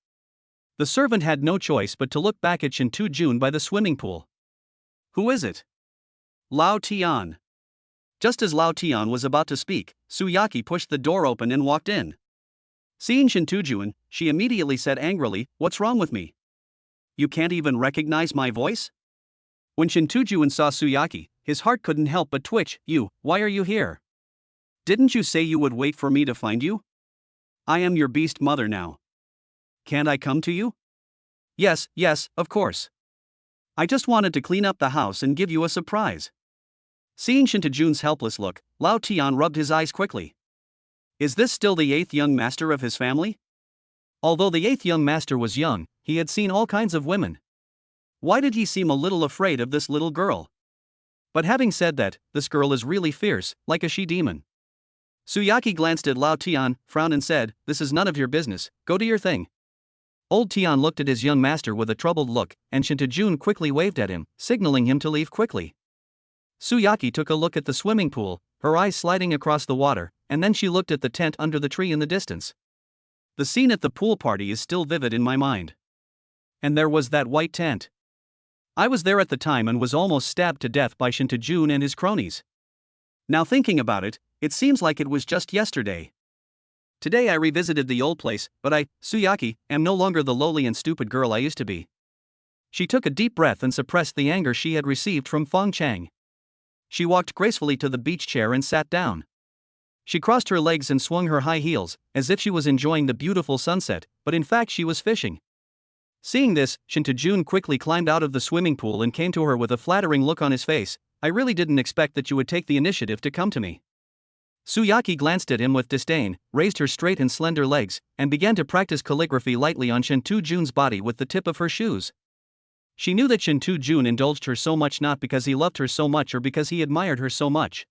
The servant had no choice but to look back at Shintu-jun by the swimming pool. Who is it? Lao Tian. Just as Lao Tian was about to speak, Su Yaqi pushed the door open and walked in. Seeing Shintujuan, she immediately said angrily, "What's wrong with me? You can't even recognize my voice?" When Shintujuan saw Su Yaqi, his heart couldn't help but twitch. Why are you here? Didn't you say you would wait for me to find you? I am your beast mother now. Can't I come to you? Yes, of course. I just wanted to clean up the house and give you a surprise. Seeing Shintajun's helpless look, Lao Tian rubbed his eyes quickly. Is this still the 8th young master of his family? Although the 8th young master was young, he had seen all kinds of women. Why did he seem a little afraid of this little girl? But having said that, this girl is really fierce, like a she-demon. Su Yaqi glanced at Lao Tian, frowned and said, "This is none of your business, go do your thing." Old Tian looked at his young master with a troubled look, and Shintajun quickly waved at him, signaling him to leave quickly. Su Yaqi took a look at the swimming pool, her eyes sliding across the water, and then she looked at the tent under the tree in the distance. The scene at the pool party is still vivid in my mind. And there was that white tent. I was there at the time and was almost stabbed to death by Shintajun and his cronies. Now thinking about it, it seems like it was just yesterday. Today I revisited the old place, but I, Su Yaqi, am no longer the lowly and stupid girl I used to be. She took a deep breath and suppressed the anger she had received from Fong Cheng. She walked gracefully to the beach chair and sat down. She crossed her legs and swung her high heels, as if she was enjoying the beautiful sunset, but in fact she was fishing. Seeing this, Shintajun quickly climbed out of the swimming pool and came to her with a flattering look on his face. "I really didn't expect that you would take the initiative to come to me." Su Yaqi glanced at him with disdain, raised her straight and slender legs, and began to practice calligraphy lightly on Shintu-jun's body with the tip of her shoes. She knew that Shintu-jun indulged her so much not because he loved her so much or because he admired her so much.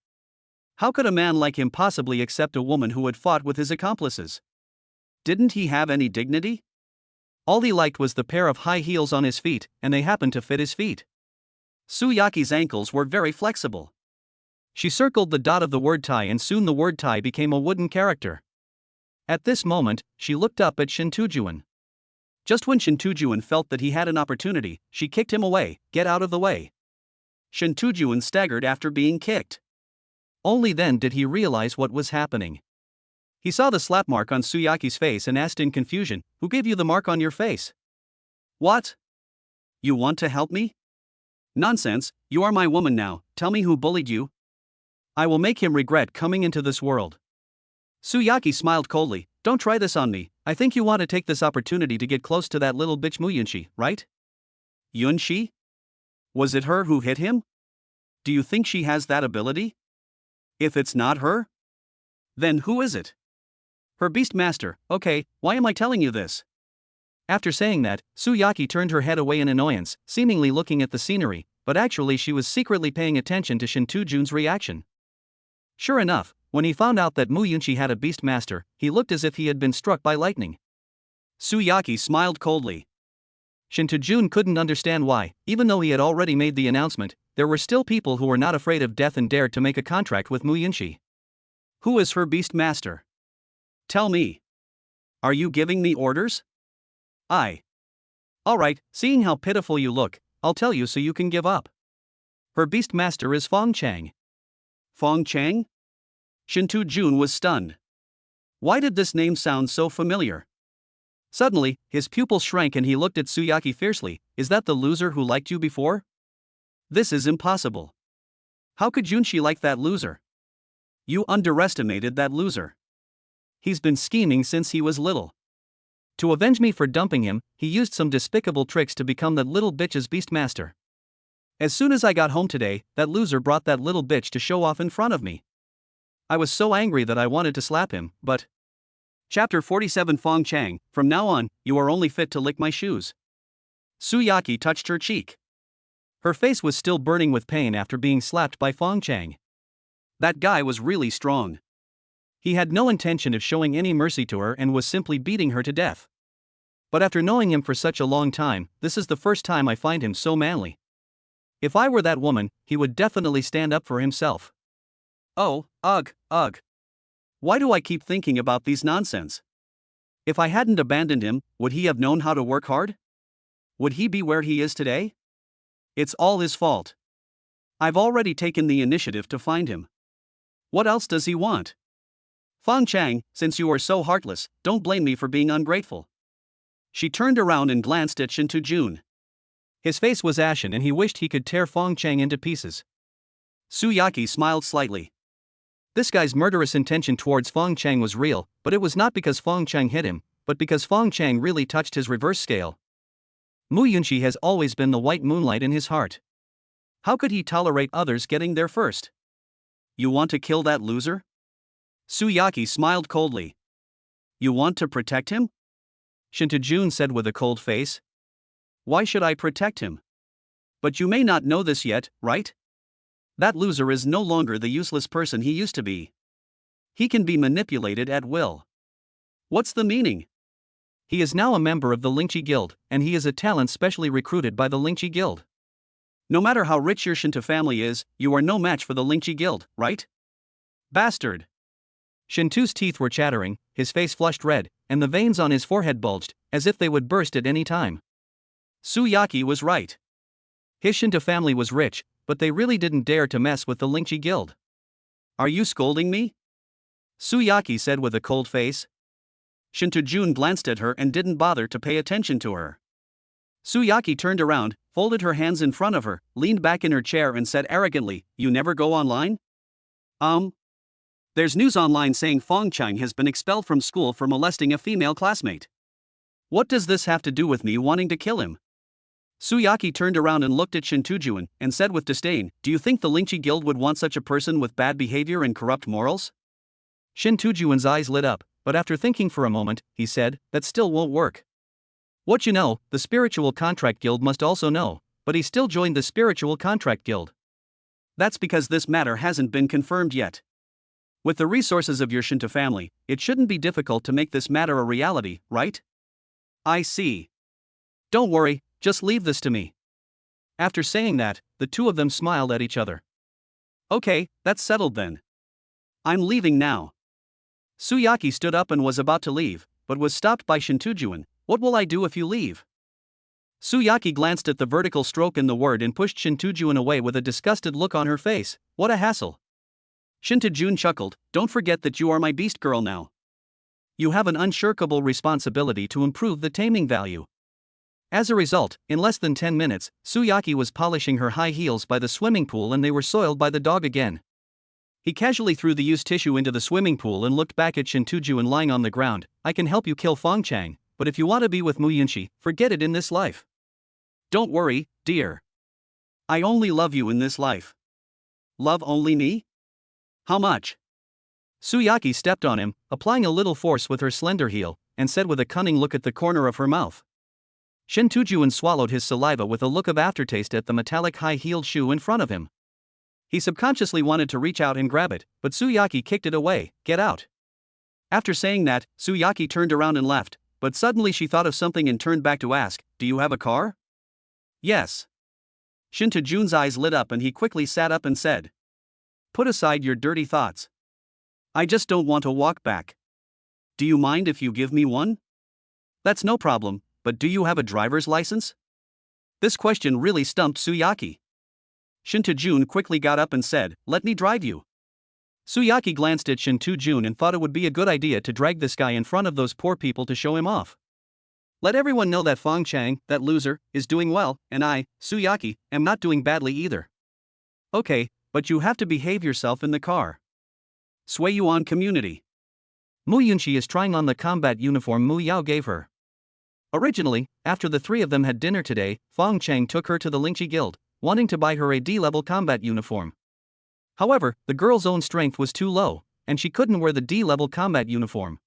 How could a man like him possibly accept a woman who had fought with his accomplices? Didn't he have any dignity? All he liked was the pair of high heels on his feet, and they happened to fit his feet. Su Yaqi's ankles were very flexible. She circled the dot of the word tie and soon the word tie became a wooden character. At this moment, she looked up at Shintujuan. Just when Shintujuan felt that he had an opportunity, she kicked him away. "Get out of the way." Shintujuan staggered after being kicked. Only then did he realize what was happening. He saw the slap mark on Su Yaqi's face and asked in confusion, "Who gave you the mark on your face?" "What? You want to help me?" "Nonsense, you are my woman now, tell me who bullied you. I will make him regret coming into this world." Su Yaqi smiled coldly, "Don't try this on me, I think you want to take this opportunity to get close to that little bitch Yunxi, right?" "Yunxi? Was it her who hit him? Do you think she has that ability? If it's not her, then who is it?" "Her beast master." "Okay, why am I telling you this?" After saying that, Su Yaqi turned her head away in annoyance, seemingly looking at the scenery, but actually she was secretly paying attention to Shintu-jun's reaction. Sure enough, when he found out that Yunxi had a beast master, he looked as if he had been struck by lightning. Su Yaqi smiled coldly. Shintu-jun couldn't understand why, even though he had already made the announcement, there were still people who were not afraid of death and dared to make a contract with Yunxi. "Who is her beast master? Tell me. Are you giving me orders?" Alright, seeing how pitiful you look, I'll tell you so you can give up. Her beast master is Fong Cheng." "Fong Cheng?" Shintu-jun was stunned. Why did this name sound so familiar? Suddenly, his pupils shrank and he looked at Su Yaqi fiercely. "Is that the loser who liked you before? This is impossible. How could Yunxi like that loser? You underestimated that loser. He's been scheming since he was little. To avenge me for dumping him, he used some despicable tricks to become that little bitch's beastmaster. As soon as I got home today, that loser brought that little bitch to show off in front of me. I was so angry that I wanted to slap him, but..." Chapter 47 Fong Cheng, "From now on, you are only fit to lick my shoes." Su Yaqi touched her cheek. Her face was still burning with pain after being slapped by Fong Cheng. That guy was really strong. He had no intention of showing any mercy to her and was simply beating her to death. But after knowing him for such a long time, this is the first time I find him so manly. If I were that woman, he would definitely stand up for himself. Oh, ugh, ugh. Why do I keep thinking about these nonsense? If I hadn't abandoned him, would he have known how to work hard? Would he be where he is today? It's all his fault. I've already taken the initiative to find him. What else does he want? Fong Cheng, since you are so heartless, don't blame me for being ungrateful. She turned around and glanced at Shinta Jun. His face was ashen and he wished he could tear Fong Cheng into pieces. Su Yaqi smiled slightly. This guy's murderous intention towards Fong Cheng was real, but it was not because Fong Cheng hit him, but because Fong Cheng really touched his reverse scale. Yunxi has always been the white moonlight in his heart. How could he tolerate others getting there first? You want to kill that loser? Su Yaqi smiled coldly. You want to protect him? Shinta Jun said with a cold face. Why should I protect him? But you may not know this yet, right? That loser is no longer the useless person he used to be. He can be manipulated at will. What's the meaning? He is now a member of the Yunxi Guild, and he is a talent specially recruited by the Yunxi Guild. No matter how rich your Shinta family is, you are no match for the Yunxi Guild, right? Bastard! Shintu's teeth were chattering, his face flushed red, and the veins on his forehead bulged, as if they would burst at any time. Su Yaqi was right. His Shinta family was rich, but they really didn't dare to mess with the Yunxi Guild. Are you scolding me? Su Yaqi said with a cold face. Shinta Jun glanced at her and didn't bother to pay attention to her. Su Yaqi turned around, folded her hands in front of her, leaned back in her chair and said arrogantly, You never go online? There's news online saying Fong Cheng has been expelled from school for molesting a female classmate. What does this have to do with me wanting to kill him? Su Yaqi turned around and looked at Shintujuan and said with disdain, Do you think the Yunxi Guild would want such a person with bad behavior and corrupt morals? Shintujuan's eyes lit up, but after thinking for a moment, he said, That still won't work. What you know, the Spiritual Contract Guild must also know, but he still joined the Spiritual Contract Guild. That's because this matter hasn't been confirmed yet. With the resources of your Shinta family, it shouldn't be difficult to make this matter a reality, right? I see. Don't worry, just leave this to me. After saying that, the two of them smiled at each other. Okay, that's settled then. I'm leaving now. Su Yaqi stood up and was about to leave, but was stopped by Shintujuan. What will I do if you leave? Su Yaqi glanced at the vertical stroke in the word and pushed Shintujuan away with a disgusted look on her face. What a hassle. Shinta Jun chuckled, Don't forget that you are my beast girl now. You have an unshirkable responsibility to improve the taming value. As a result, in less than 10 minutes, Su Yaqi was polishing her high heels by the swimming pool and they were soiled by the dog again. He casually threw the used tissue into the swimming pool and looked back at Shintujuan lying on the ground. I can help you kill Fong Cheng, but if you want to be with Yunxi, forget it in this life. Don't worry, dear. I only love you in this life. Love only me? How much? Su Yaqi stepped on him, applying a little force with her slender heel, and said with a cunning look at the corner of her mouth. Shintujuan swallowed his saliva with a look of aftertaste at the metallic high-heeled shoe in front of him. He subconsciously wanted to reach out and grab it, but Su Yaqi kicked it away. Get out. After saying that, Su Yaqi turned around and left, but suddenly she thought of something and turned back to ask, Do you have a car? Yes. Shinta Jun's eyes lit up and he quickly sat up and said, Put aside your dirty thoughts. I just don't want to walk back. Do you mind if you give me one? That's no problem, but do you have a driver's license? This question really stumped Su Yaqi. Shinta Jun quickly got up and said, Let me drive you. Su Yaqi glanced at Shinta Jun and thought it would be a good idea to drag this guy in front of those poor people to show him off. Let everyone know that Fong Cheng, that loser, is doing well, and I, Su Yaqi, am not doing badly either. Okay, but you have to behave yourself in the car. Sway Yuan community. Yunxi is trying on the combat uniform Mu Yao gave her. Originally, after the three of them had dinner today, Fong Cheng took her to the Yunxi Guild, wanting to buy her a D-level combat uniform. However, the girl's own strength was too low, and she couldn't wear the D-level combat uniform.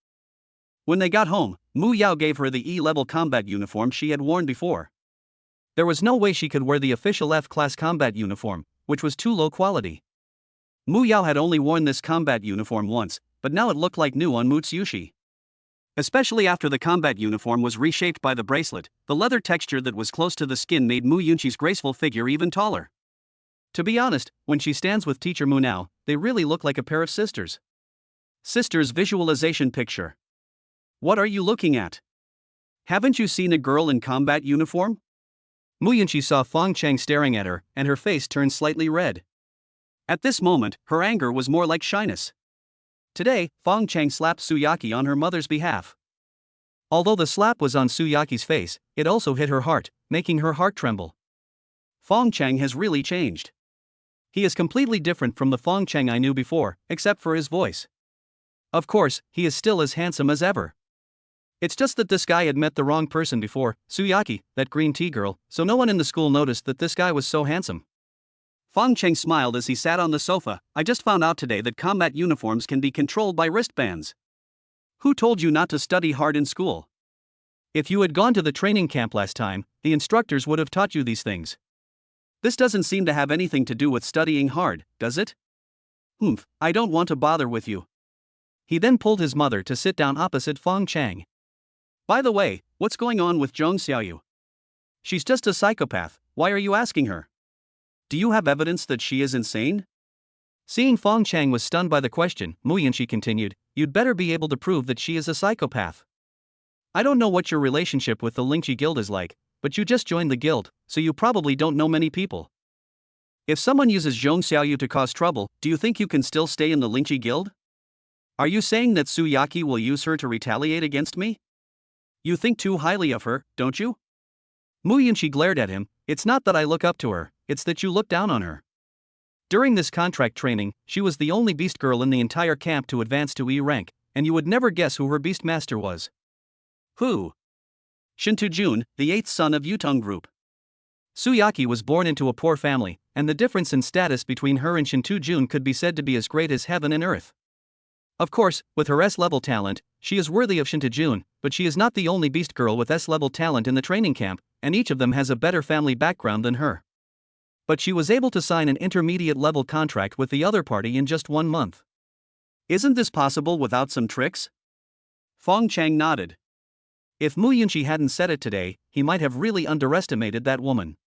When they got home, Mu Yao gave her the E-level combat uniform she had worn before. There was no way she could wear the official F-class combat uniform, which was too low quality. Mu Yao had only worn this combat uniform once, but now it looked like new on Yunxi. Especially after the combat uniform was reshaped by the bracelet, the leather texture that was close to the skin made Yunxi's graceful figure even taller. To be honest, when she stands with Teacher Mu now, they really look like a pair of sisters. Sisters visualization picture. What are you looking at? Haven't you seen a girl in combat uniform? Yunxi saw Fong Cheng staring at her, and her face turned slightly red. At this moment, her anger was more like shyness. Today, Fong Cheng slapped Su Yaqi on her mother's behalf. Although the slap was on Su Yaqi's face, it also hit her heart, making her heart tremble. Fong Cheng has really changed. He is completely different from the Fong Cheng I knew before, except for his voice. Of course, he is still as handsome as ever. It's just that this guy had met the wrong person before, Su Yaqi, that green tea girl, so no one in the school noticed that this guy was so handsome. Fong Cheng smiled as he sat on the sofa. I just found out today that combat uniforms can be controlled by wristbands. Who told you not to study hard in school? If you had gone to the training camp last time, the instructors would have taught you these things. This doesn't seem to have anything to do with studying hard, does it? I don't want to bother with you. He then pulled his mother to sit down opposite Fong Cheng. By the way, what's going on with Zhong Xiaoyu? She's just a psychopath, why are you asking her? Do you have evidence that she is insane? Seeing Fong Cheng was stunned by the question, Yunxi continued, you'd better be able to prove that she is a psychopath. I don't know what your relationship with the Yunxi guild is like, but you just joined the guild, so you probably don't know many people. If someone uses Zhong Xiaoyu to cause trouble, do you think you can still stay in the Yunxi guild? Are you saying that Su Yaqi will use her to retaliate against me? You think too highly of her, don't you? Yunxi glared at him. It's not that I look up to her, it's that you look down on her. During this contract training, she was the only beast girl in the entire camp to advance to E rank, and you would never guess who her beast master was. Who? Shinta Jun, the 8th son of Yutong Group. Su Yaqi was born into a poor family, and the difference in status between her and Shinta Jun could be said to be as great as heaven and earth. Of course, with her S-level talent, she is worthy of Shinta Jun, but she is not the only beast girl with S-level talent in the training camp, and each of them has a better family background than her. But she was able to sign an intermediate-level contract with the other party in just 1 month. Isn't this possible without some tricks? Fong Cheng nodded. If Yunxi hadn't said it today, he might have really underestimated that woman.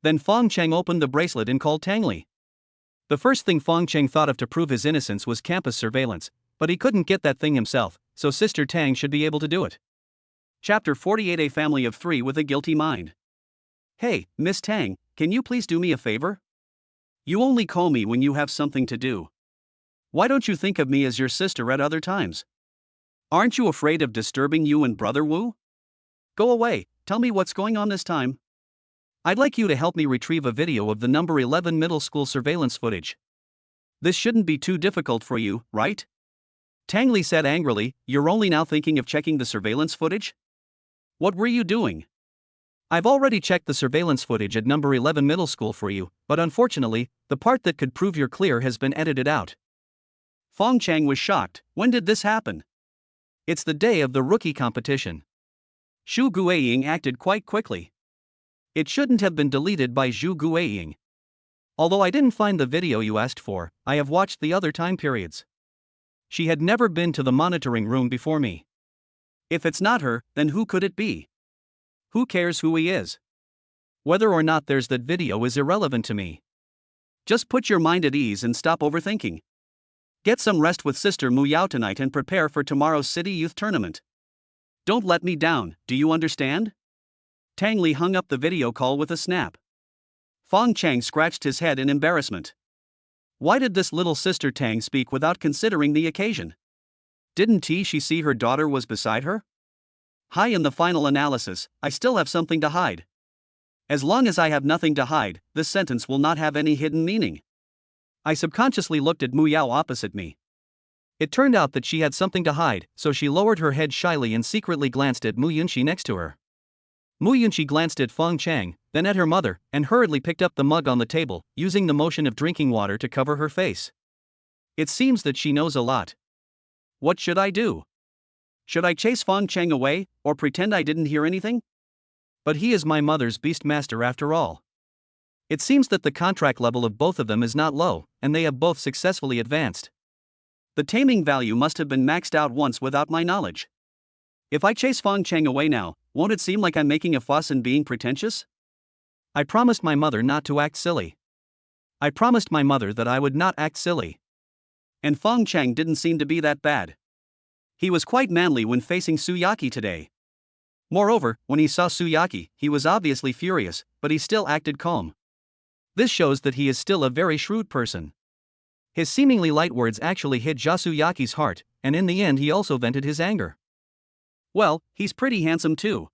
Then Fong Cheng opened the bracelet and called Tangli. The first thing Fong Cheng thought of to prove his innocence was campus surveillance, but he couldn't get that thing himself, so Sister Tang should be able to do it. Chapter 48. A family of 3 with a guilty mind. Hey, Miss Tang, can you please do me a favor? You only call me when you have something to do. Why don't you think of me as your sister at other times? Aren't you afraid of disturbing you and Brother Wu? Go away, tell me what's going on this time. I'd like you to help me retrieve a video of the number 11 middle school surveillance footage. This shouldn't be too difficult for you, right? Tangli said angrily, you're only now thinking of checking the surveillance footage? What were you doing? I've already checked the surveillance footage at number 11 middle school for you, but unfortunately, the part that could prove you're clear has been edited out. Fong Cheng was shocked. When did this happen? It's the day of the rookie competition. Xu Guiying acted quite quickly. It shouldn't have been deleted by Xu Guiying. Although I didn't find the video you asked for, I have watched the other time periods. She had never been to the monitoring room before me. If it's not her, then who could it be? Who cares who he is? Whether or not there's that video is irrelevant to me. Just put your mind at ease and stop overthinking. Get some rest with Sister Mu Yao tonight and prepare for tomorrow's City Youth Tournament. Don't let me down, do you understand? Tangli hung up the video call with a snap. Fong Cheng scratched his head in embarrassment. Why did this little Sister Tang speak without considering the occasion? Didn't she see her daughter was beside her? High in the final analysis, I still have something to hide. As long as I have nothing to hide, this sentence will not have any hidden meaning. I subconsciously looked at Mu Yao opposite me. It turned out that she had something to hide, so she lowered her head shyly and secretly glanced at Yunxi next to her. Yunxi glanced at Fong Cheng, then at her mother, and hurriedly picked up the mug on the table, using the motion of drinking water to cover her face. It seems that she knows a lot. What should I do? Should I chase Fong Cheng away, or pretend I didn't hear anything? But he is my mother's beast master after all. It seems that the contract level of both of them is not low, and they have both successfully advanced. The taming value must have been maxed out once without my knowledge. If I chase Fong Cheng away now, won't it seem like I'm making a fuss and being pretentious? I promised my mother not to act silly. I promised my mother that I would not act silly. And Fong Cheng didn't seem to be that bad. He was quite manly when facing Su Yaqi today. Moreover, when he saw Su Yaqi, he was obviously furious, but he still acted calm. This shows that he is still a very shrewd person. His seemingly light words actually hit Su Yaqi's heart, and in the end he also vented his anger. Well, he's pretty handsome too.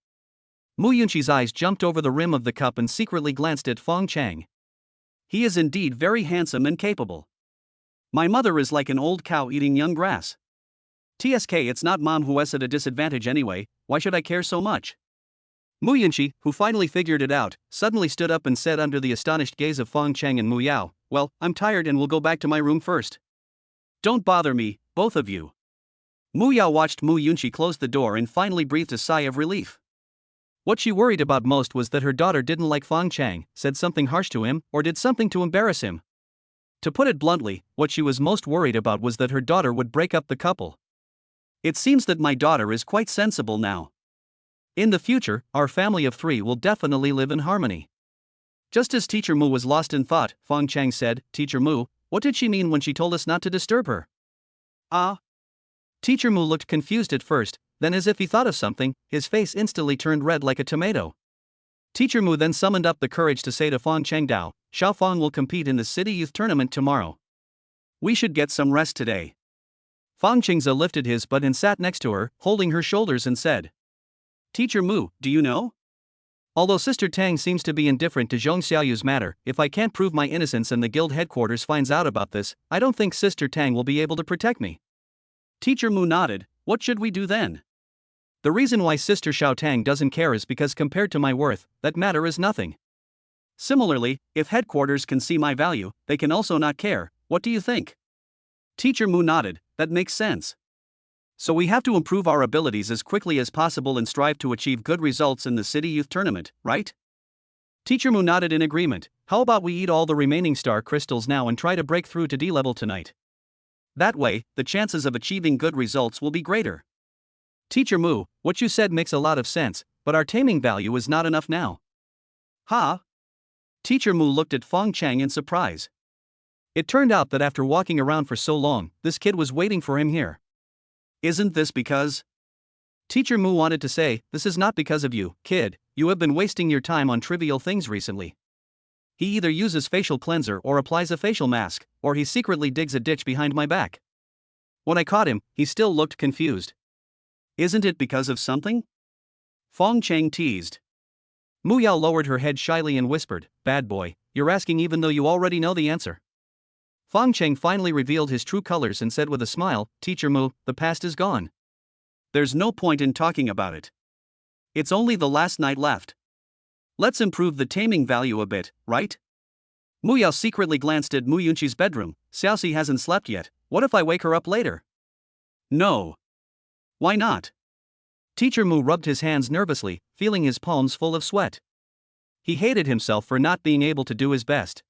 Yunxi's eyes jumped over the rim of the cup and secretly glanced at Fong Cheng. He is indeed very handsome and capable. My mother is like an old cow eating young grass. TSK, it's not mom who is at a disadvantage anyway, why should I care so much? Yunxi, who finally figured it out, suddenly stood up and said under the astonished gaze of Fong Cheng and Yao, well, I'm tired and will go back to my room first. Don't bother me, both of you. Yao watched Yunxi close the door and finally breathed a sigh of relief. What she worried about most was that her daughter didn't like Fong Cheng, said something harsh to him, or did something to embarrass him. To put it bluntly, what she was most worried about was that her daughter would break up the couple. It seems that my daughter is quite sensible now. In the future, our family of 3 will definitely live in harmony. Just as Teacher Mu was lost in thought, Fong Cheng said, Teacher Mu, what did she mean when she told us not to disturb her? Teacher Mu looked confused at first, then as if he thought of something, his face instantly turned red like a tomato. Teacher Mu then summoned up the courage to say to Fong Cheng Dao, Xiao Fong will compete in the City Youth Tournament tomorrow. We should get some rest today. Fong Chengza lifted his butt and sat next to her, holding her shoulders and said, Teacher Mu, do you know? Although Sister Tang seems to be indifferent to Zhong Xiaoyu's matter, if I can't prove my innocence and the guild headquarters finds out about this, I don't think Sister Tang will be able to protect me. Teacher Mu nodded, what should we do then? The reason why Sister Xiao Tang doesn't care is because compared to my worth, that matter is nothing. Similarly, if headquarters can see my value, they can also not care, what do you think? Teacher Mu nodded, that makes sense. So we have to improve our abilities as quickly as possible and strive to achieve good results in the City Youth Tournament, right? Teacher Mu nodded in agreement. How about we eat all the remaining star crystals now and try to break through to D level tonight? That way, the chances of achieving good results will be greater. Teacher Mu, what you said makes a lot of sense, but our taming value is not enough now. Huh? Teacher Mu looked at Fong Cheng in surprise. It turned out that after walking around for so long, this kid was waiting for him here. Isn't this because? Teacher Mu wanted to say, this is not because of you, kid, you have been wasting your time on trivial things recently. He either uses facial cleanser or applies a facial mask, or he secretly digs a ditch behind my back. When I caught him, he still looked confused. Isn't it because of something? Fong Cheng teased. Yao lowered her head shyly and whispered, bad boy, you're asking even though you already know the answer. Fong Cheng finally revealed his true colors and said with a smile, Teacher Mu, the past is gone. There's no point in talking about it. It's only the last night left. Let's improve the taming value a bit, right? Yao secretly glanced at Yunxi's bedroom. Xiaoxi hasn't slept yet, what if I wake her up later? No. Why not? Teacher Mu rubbed his hands nervously, feeling his palms full of sweat. He hated himself for not being able to do his best.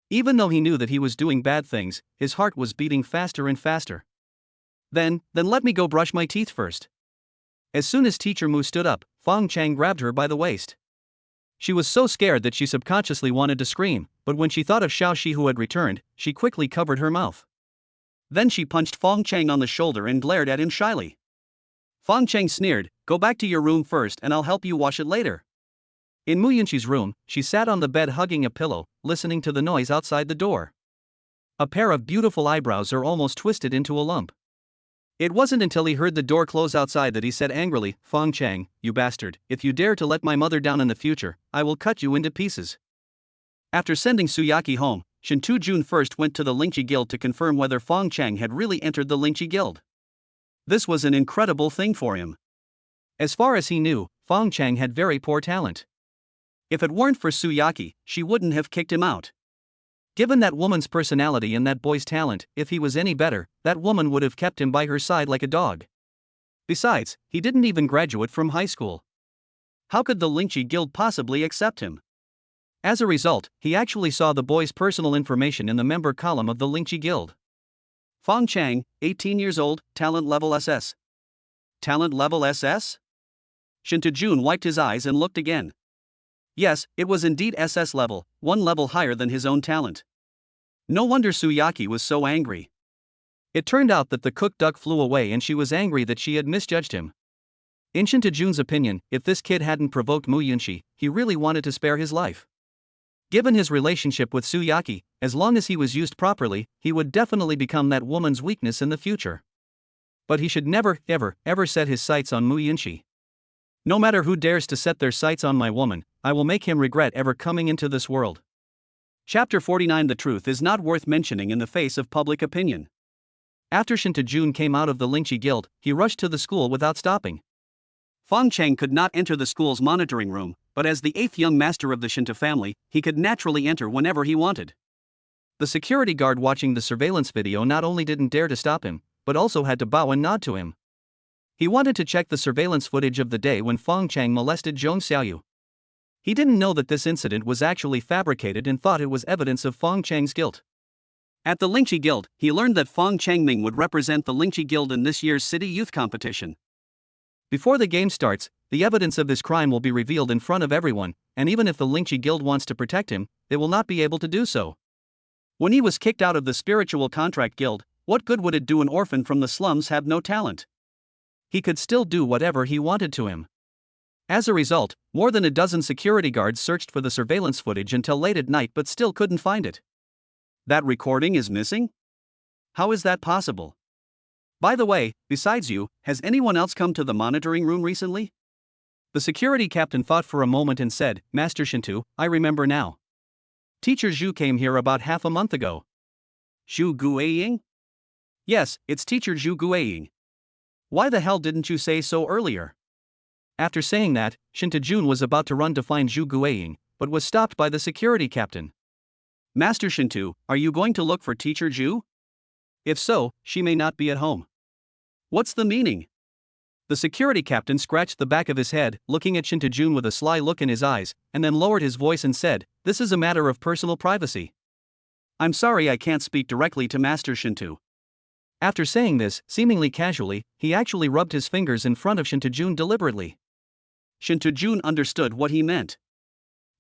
Even though he knew that he was doing bad things, his heart was beating faster and faster. Then let me go brush my teeth first. As soon as Teacher Mu stood up, Fong Cheng grabbed her by the waist. She was so scared that she subconsciously wanted to scream, but when she thought of Xiaoxi who had returned, she quickly covered her mouth. Then she punched Fong Cheng on the shoulder and glared at him shyly. Fong Cheng sneered, go back to your room first and I'll help you wash it later. In Yunxi's room, she sat on the bed hugging a pillow, listening to the noise outside the door. A pair of beautiful eyebrows are almost twisted into a lump. It wasn't until he heard the door close outside that he said angrily, Fong Cheng, you bastard, if you dare to let my mother down in the future, I will cut you into pieces. After sending Su Yaqi home, Shinta Jun first went to the Yunxi Guild to confirm whether Fong Cheng had really entered the Yunxi Guild. This was an incredible thing for him. As far as he knew, Fong Cheng had very poor talent. If it weren't for Su Yaqi, she wouldn't have kicked him out. Given that woman's personality and that boy's talent, if he was any better, that woman would have kept him by her side like a dog. Besides, he didn't even graduate from high school. How could the Yunxi Guild possibly accept him? As a result, he actually saw the boy's personal information in the member column of the Yunxi Guild. Fong Cheng, 18 years old, talent level SS. Talent level SS? Shinta Jun wiped his eyes and looked again. Yes, it was indeed SS level, one level higher than his own talent. No wonder Su Yaqi was so angry. It turned out that the cook duck flew away and she was angry that she had misjudged him. In Shinta Jun's opinion, if this kid hadn't provoked Yunxi, he really wanted to spare his life. Given his relationship with Su Yaqi, as long as he was used properly, he would definitely become that woman's weakness in the future. But he should never, ever set his sights on Yunxi. No matter who dares to set their sights on my woman, I will make him regret ever coming into this world. Chapter 49. The truth is not worth mentioning in the face of public opinion. After Shinta Jun came out of the Yunxi guild, he rushed to the school without stopping. Fong Cheng could not enter the school's monitoring room, but as the 8th young master of the Shinta family, he could naturally enter whenever he wanted. The security guard watching the surveillance video not only didn't dare to stop him, but also had to bow and nod to him. He wanted to check the surveillance footage of the day when Fang Cheng molested Zhong Xiaoyu. He didn't know that this incident was actually fabricated and thought it was evidence of Fang Cheng's guilt. At the Yunxi Guild, he learned that Fong Cheng would represent the Yunxi Guild in this year's city youth competition. Before the game starts, the evidence of this crime will be revealed in front of everyone, and even if the Yunxi Guild wants to protect him, they will not be able to do so. When he was kicked out of the Spiritual Contract Guild, what good would it do an orphan from the slums have no talent? He could still do whatever he wanted to him. As a result, more than a dozen security guards searched for the surveillance footage until late at night but still couldn't find it. That recording is missing? How is that possible? By the way, besides you, has anyone else come to the monitoring room recently? The security captain thought for a moment and said, Master Shintu, I remember now. Teacher Zhu came here about half a month ago. Zhu Guiying? Yes, it's Teacher Zhu Guiying. Why the hell didn't you say so earlier? After saying that, Shinta Jun was about to run to find Zhu Guiying, but was stopped by the security captain. Master Shintu, are you going to look for Teacher Zhu? If so, she may not be at home. What's the meaning? The security captain scratched the back of his head, looking at Shinta Jun with a sly look in his eyes, and then lowered his voice and said, This is a matter of personal privacy. I'm sorry I can't speak directly to Master Shintu. After saying this, seemingly casually, he actually rubbed his fingers in front of Shinta Jun deliberately. Shinta Jun understood what he meant.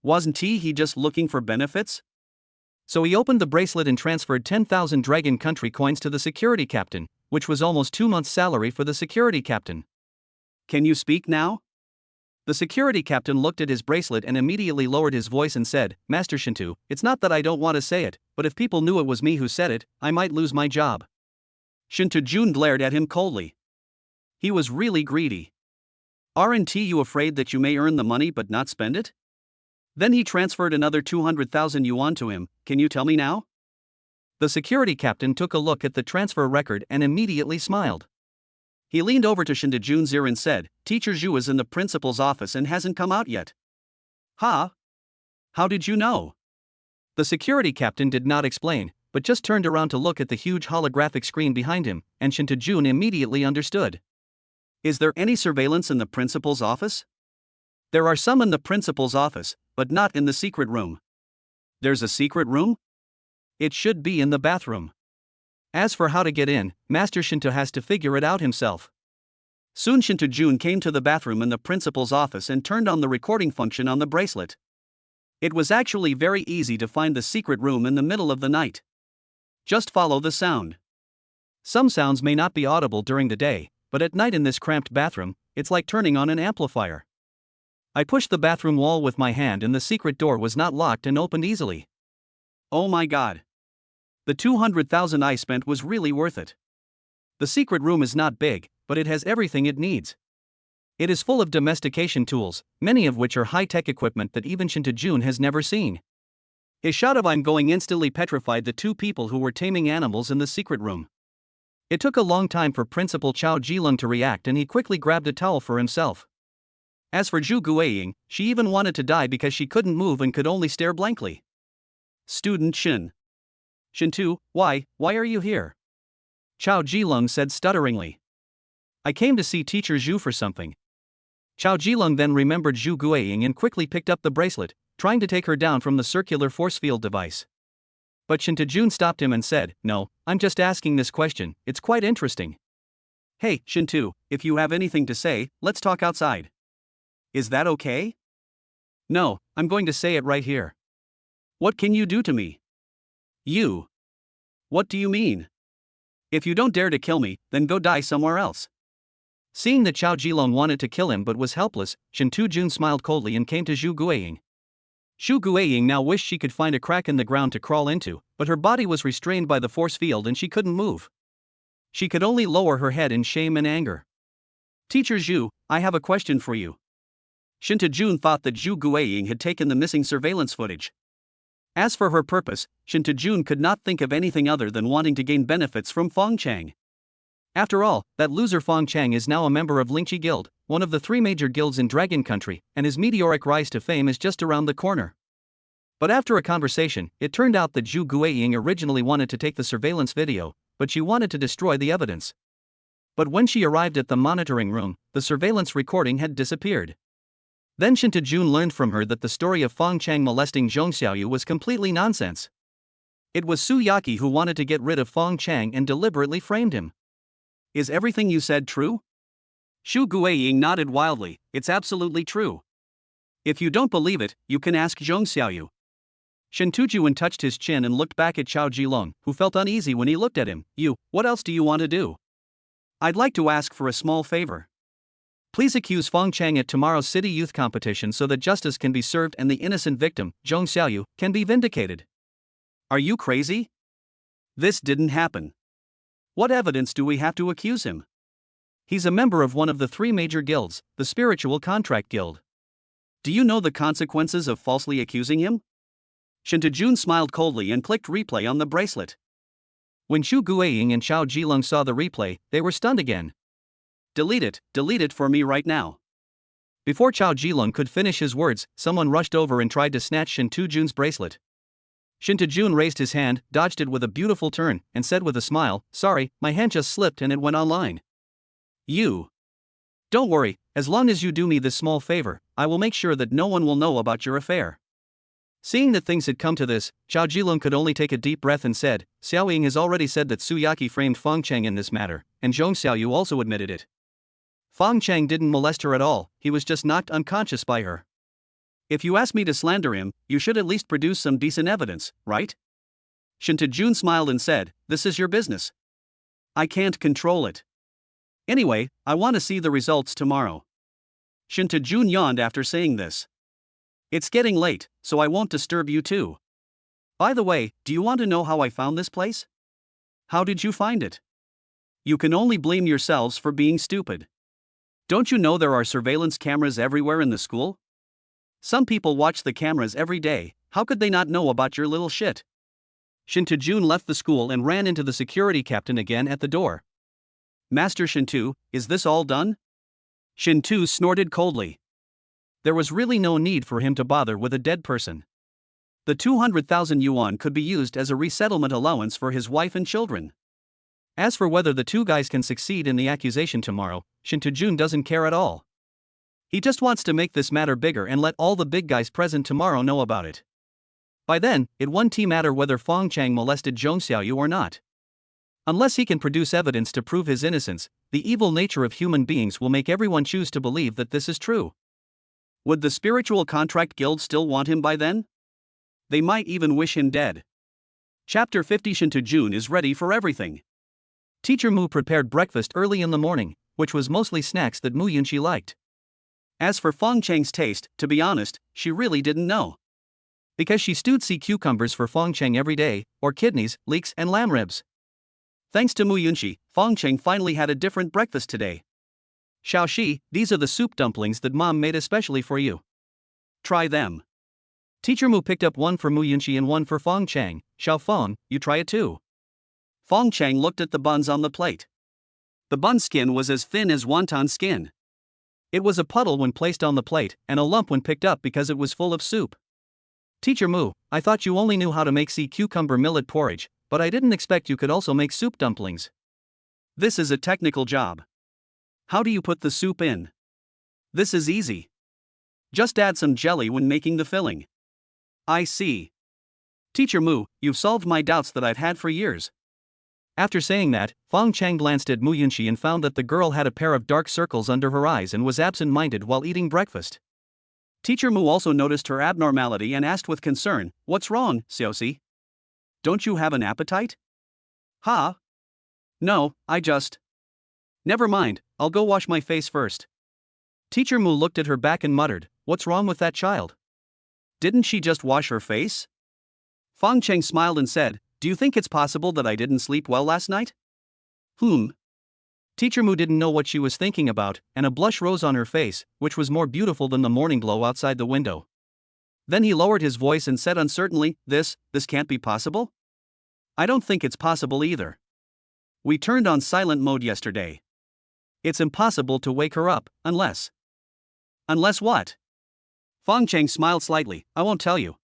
Wasn't he just looking for benefits? So he opened the bracelet and transferred 10,000 Dragon Country coins to the security captain, which was almost 2 months' salary for the security captain. Can you speak now? The security captain looked at his bracelet and immediately lowered his voice and said, Master Shintu, it's not that I don't want to say it, but if people knew it was me who said it, I might lose my job. Shinta Jun glared at him coldly. He was really greedy. Aren't you afraid that you may earn the money but not spend it? Then he transferred another 200,000 yuan to him. Can you tell me now? The security captain took a look at the transfer record and immediately smiled. He leaned over to Shinta Jun's ear and said, Teacher Zhu is in the principal's office and hasn't come out yet. Huh? How did you know? The security captain did not explain, but just turned around to look at the huge holographic screen behind him, and Shinta Jun immediately understood. Is there any surveillance in the principal's office? There are some in the principal's office, but not in the secret room. There's a secret room? It should be in the bathroom. As for how to get in, Master Shinta has to figure it out himself. Soon Shinta Jun came to the bathroom in the principal's office and turned on the recording function on the bracelet. It was actually very easy to find the secret room in the middle of the night. Just follow the sound. Some sounds may not be audible during the day, but at night in this cramped bathroom, it's like turning on an amplifier. I pushed the bathroom wall with my hand and the secret door was not locked and opened easily. Oh my god. The 200,000 I spent was really worth it. The secret room is not big, but it has everything it needs. It is full of domestication tools, many of which are high-tech equipment that even Shinta Jun has never seen. A shot of I'm going instantly petrified the two people who were taming animals in the secret room. It took a long time for Principal Chao Jilung to react and he quickly grabbed a towel for himself. As for Zhu Guiying, she even wanted to die because she couldn't move and could only stare blankly. Student Shin. Shintu, why are you here? Chao Jilung said stutteringly. I came to see Teacher Zhu for something. Chao Jilung then remembered Zhu Guiying and quickly picked up the bracelet, trying to take her down from the circular force field device. But Shinta Jun stopped him and said, No, I'm just asking this question, it's quite interesting. Hey, Shintu, if you have anything to say, let's talk outside. Is that okay? No, I'm going to say it right here. What can you do to me? You. What do you mean? If you don't dare to kill me, then go die somewhere else. Seeing that Xiao Jilong wanted to kill him but was helpless, Shinta Jun smiled coldly and came to Zhu Guiying. Zhu Guiying now wished she could find a crack in the ground to crawl into, but her body was restrained by the force field and she couldn't move. She could only lower her head in shame and anger. Teacher Zhu, I have a question for you. Shinta Jun thought that Zhu Guiying had taken the missing surveillance footage. As for her purpose, Shinta Jun could not think of anything other than wanting to gain benefits from Fong Cheng. After all, that loser Fong Cheng is now a member of Yunxi Guild, one of the 3 major guilds in Dragon Country, and his meteoric rise to fame is just around the corner. But after a conversation, it turned out that Zhu Guiying originally wanted to take the surveillance video, but she wanted to destroy the evidence. But when she arrived at the monitoring room, the surveillance recording had disappeared. Then Shinta Jun learned from her that the story of Fang Cheng molesting Zhongxiaoyu was completely nonsense. It was Su Yaqi who wanted to get rid of Fong Cheng and deliberately framed him. Is everything you said true? Zhu Guiying nodded wildly. It's absolutely true. If you don't believe it, you can ask Zhongxiaoyu. Shinta Jun touched his chin and looked back at Xiao Jilong, who felt uneasy when he looked at him. What else do you want to do? I'd like to ask for a small favor. Please accuse Fong Cheng at tomorrow's city youth competition so that justice can be served and the innocent victim, Zhong Xiaoyu, can be vindicated. Are you crazy? This didn't happen. What evidence do we have to accuse him? He's a member of one of the 3 major guilds, the Spiritual Contract Guild. Do you know the consequences of falsely accusing him? Shinta Jun smiled coldly and clicked replay on the bracelet. When Zhu Guiying and Xiao Jilong saw the replay, they were stunned again. Delete it for me right now. Before Xiao Jilong could finish his words, someone rushed over and tried to snatch Shinta Jun's bracelet. Shinta Jun raised his hand, dodged it with a beautiful turn, and said with a smile, "Sorry, my hand just slipped and it went online." You. Don't worry, as long as you do me this small favor, I will make sure that no one will know about your affair. Seeing that things had come to this, Xiao Jilong could only take a deep breath and said, "Xiao Ying has already said that Su Yaqi framed Fong Cheng in this matter, and Zhong Xiaoyu also admitted it. Fong Cheng didn't molest her at all, he was just knocked unconscious by her. If you ask me to slander him, you should at least produce some decent evidence, right?" Shinta Jun smiled and said, "This is your business. I can't control it. Anyway, I want to see the results tomorrow." Shinta Jun yawned after saying this. "It's getting late, so I won't disturb you too. By the way, do you want to know how I found this place? How did you find it? You can only blame yourselves for being stupid. Don't you know there are surveillance cameras everywhere in the school? Some people watch the cameras every day, how could they not know about your little shit?" Shinta Jun left the school and ran into the security captain again at the door. "Master Shinta, is this all done?" Shinta snorted coldly. There was really no need for him to bother with a dead person. The 200,000 yuan could be used as a resettlement allowance for his wife and children. As for whether the 2 guys can succeed in the accusation tomorrow, Shinta Jun doesn't care at all. He just wants to make this matter bigger and let all the big guys present tomorrow know about it. By then, it won't matter whether Fong Cheng molested Zhong Xiaoyu or not. Unless he can produce evidence to prove his innocence, the evil nature of human beings will make everyone choose to believe that this is true. Would the Spiritual Contract Guild still want him by then? They might even wish him dead. Chapter 50. Shinta Jun is ready for everything. Teacher Mu prepared breakfast early in the morning, which was mostly snacks that Mu Yunxi liked. As for Fong Cheng's taste, to be honest, she really didn't know. Because she stewed sea cucumbers for Fong Cheng every day, or kidneys, leeks, and lamb ribs. Thanks to Mu Yunxi, Fong Cheng finally had a different breakfast today. "Xiaoxi, these are the soup dumplings that Mom made especially for you. Try them." Teacher Mu picked up one for Mu Yunxi and one for Fong Cheng. "Xiao Fong, you try it too." Fong Cheng looked at the buns on the plate. The bun skin was as thin as wonton skin. It was a puddle when placed on the plate, and a lump when picked up because it was full of soup. "Teacher Mu, I thought you only knew how to make sea cucumber millet porridge, but I didn't expect you could also make soup dumplings." "This is a technical job. How do you put the soup in?" "This is easy. Just add some jelly when making the filling." "I see. Teacher Mu, you've solved my doubts that I've had for years." After saying that, Fong Cheng glanced at Mu Yunxi and found that the girl had a pair of dark circles under her eyes and was absent-minded while eating breakfast. Teacher Mu also noticed her abnormality and asked with concern, "What's wrong, Xiaoxi? Don't you have an appetite?" Ha? No, I just. Never mind, I'll go wash my face first. Teacher Mu looked at her back and muttered, "What's wrong with that child?" Didn't she just wash her face? Fong Cheng smiled and said, do you think it's possible that I didn't sleep well last night? Teacher Mu didn't know what she was thinking about, and a blush rose on her face, which was more beautiful than the morning glow outside the window. Then he lowered his voice and said uncertainly, this can't be possible? I don't think it's possible either. We turned on silent mode yesterday. It's impossible to wake her up, unless. Unless what? Fong Cheng smiled slightly, I won't tell you.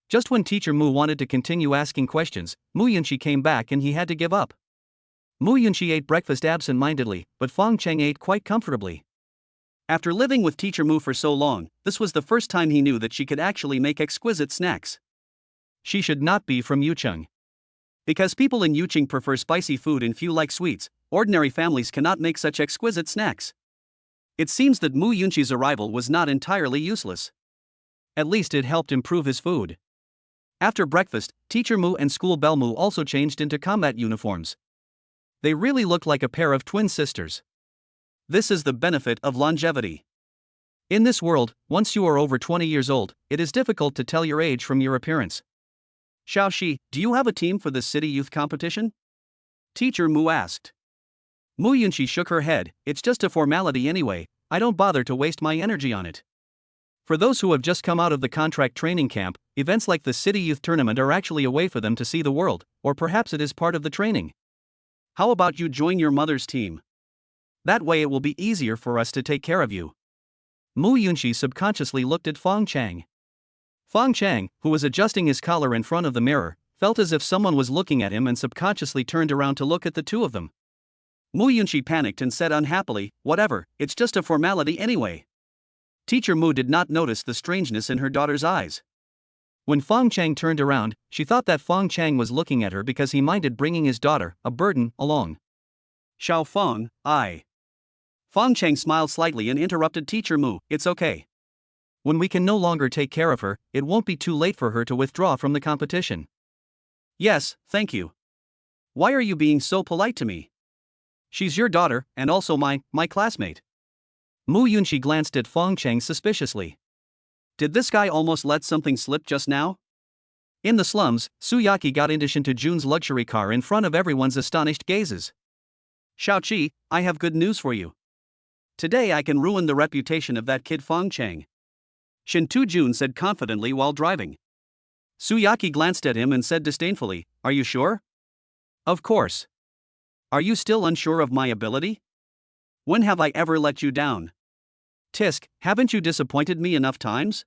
Just when Teacher Mu wanted to continue asking questions, Mu Yunxi came back and he had to give up. Mu Yunxi ate breakfast absent-mindedly, but Fong Cheng ate quite comfortably. After living with Teacher Mu for so long, this was the first time he knew that she could actually make exquisite snacks. She should not be from Yucheng. Because people in Yucheng prefer spicy food and few like sweets, ordinary families cannot make such exquisite snacks. It seems that Mu Yunxi's arrival was not entirely useless. At least it helped improve his food. After breakfast, Teacher Mu and School Bell Mu also changed into combat uniforms. They really looked like a pair of twin sisters. This is the benefit of longevity. In this world, once you are over 20 years old, it is difficult to tell your age from your appearance. Xiaoxi, do you have a team for the city youth competition? Teacher Mu asked. Mu Yunxi shook her head, it's just a formality anyway, I don't bother to waste my energy on it. For those who have just come out of the contract training camp, events like the city youth tournament are actually a way for them to see the world, or perhaps it is part of the training. How about you join your mother's team? That way it will be easier for us to take care of you. Mu Yunxi subconsciously looked at Fong Cheng. Fong Cheng, who was adjusting his collar in front of the mirror, felt as if someone was looking at him and subconsciously turned around to look at the two of them. Mu Yunxi panicked and said unhappily, whatever, it's just a formality anyway. Teacher Mu did not notice the strangeness in her daughter's eyes. When Fong Cheng turned around, she thought that Fong Cheng was looking at her because he minded bringing his daughter, a burden, along. Xiao Feng, Fong Cheng smiled slightly and interrupted Teacher Mu, it's okay. When we can no longer take care of her, it won't be too late for her to withdraw from the competition. Yes, thank you. Why are you being so polite to me? She's your daughter, and also my classmate. Mu Yunxi glanced at Fong Cheng suspiciously. Did this guy almost let something slip just now? In the slums, Su Yaqi got into Shinta Jun's luxury car in front of everyone's astonished gazes. Xiaoqi, I have good news for you. Today I can ruin the reputation of that kid Fong Cheng. Shinta Jun said confidently while driving. Su Yaqi glanced at him and said disdainfully, are you sure? Of course. Are you still unsure of my ability? When have I ever let you down? Tisk, haven't you disappointed me enough times?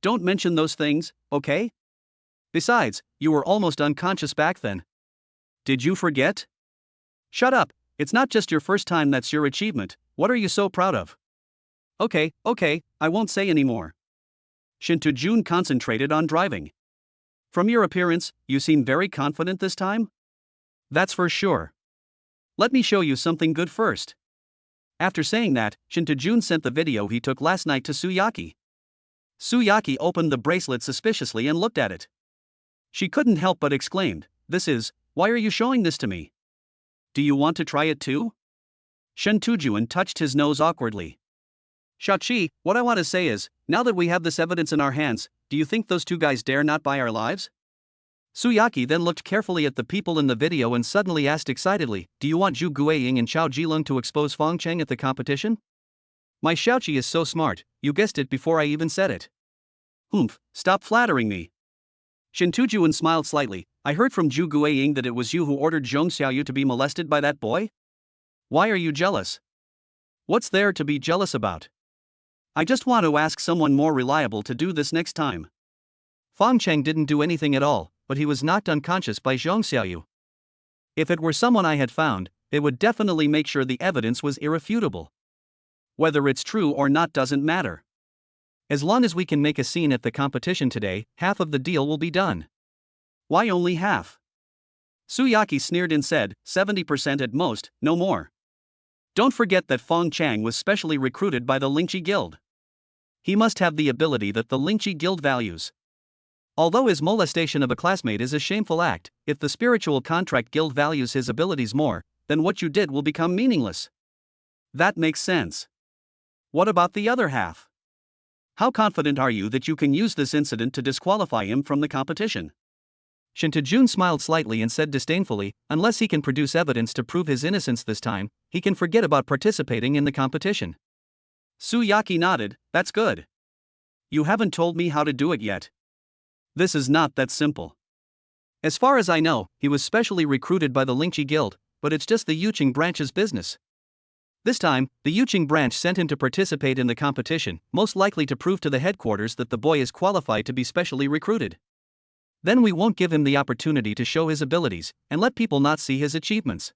Don't mention those things, okay? Besides, you were almost unconscious back then. Did you forget? Shut up, it's not just your first time that's your achievement, what are you so proud of? Okay, I won't say any more. Shinta Jun concentrated on driving. From your appearance, you seem very confident this time? That's for sure. Let me show you something good first. After saying that, Shinta Jun sent the video he took last night to Su Yaqi. Su Yaqi opened the bracelet suspiciously and looked at it. She couldn't help but exclaimed, why are you showing this to me? Do you want to try it too? Shinta Jun touched his nose awkwardly. Xiaoqi, what I want to say is, now that we have this evidence in our hands, do you think those two guys dare not buy our lives? Su Yaqi then looked carefully at the people in the video and suddenly asked excitedly, do you want Zhu Guiying and Xiao Jilong to expose Fong Cheng at the competition? My Xiaoqi is so smart, you guessed it before I even said it. Stop flattering me. Shinta Jun smiled slightly, I heard from Zhu Guiying that it was you who ordered Zhong Xiaoyu to be molested by that boy? Why are you jealous? What's there to be jealous about? I just want to ask someone more reliable to do this next time. Fong Cheng didn't do anything at all, but he was knocked unconscious by Zhong Xiaoyu. If it were someone I had found, it would definitely make sure the evidence was irrefutable. Whether it's true or not doesn't matter. As long as we can make a scene at the competition today, half of the deal will be done. Why only half? Su Yaqi sneered and said, 70% at most, no more. Don't forget that Fong Cheng was specially recruited by the Yunxi Guild. He must have the ability that the Yunxi Guild values. Although his molestation of a classmate is a shameful act, if the spiritual contract guild values his abilities more, then what you did will become meaningless. That makes sense. What about the other half? How confident are you that you can use this incident to disqualify him from the competition? Shinta smiled slightly and said disdainfully, unless he can produce evidence to prove his innocence this time, he can forget about participating in the competition. Su Yaqi nodded, that's good. You haven't told me how to do it yet. This is not that simple. As far as I know, he was specially recruited by the Yunxi guild, but it's just the Yunxi branch's business. This time, the Yunxi branch sent him to participate in the competition, most likely to prove to the headquarters that the boy is qualified to be specially recruited. Then we won't give him the opportunity to show his abilities, and let people not see his achievements.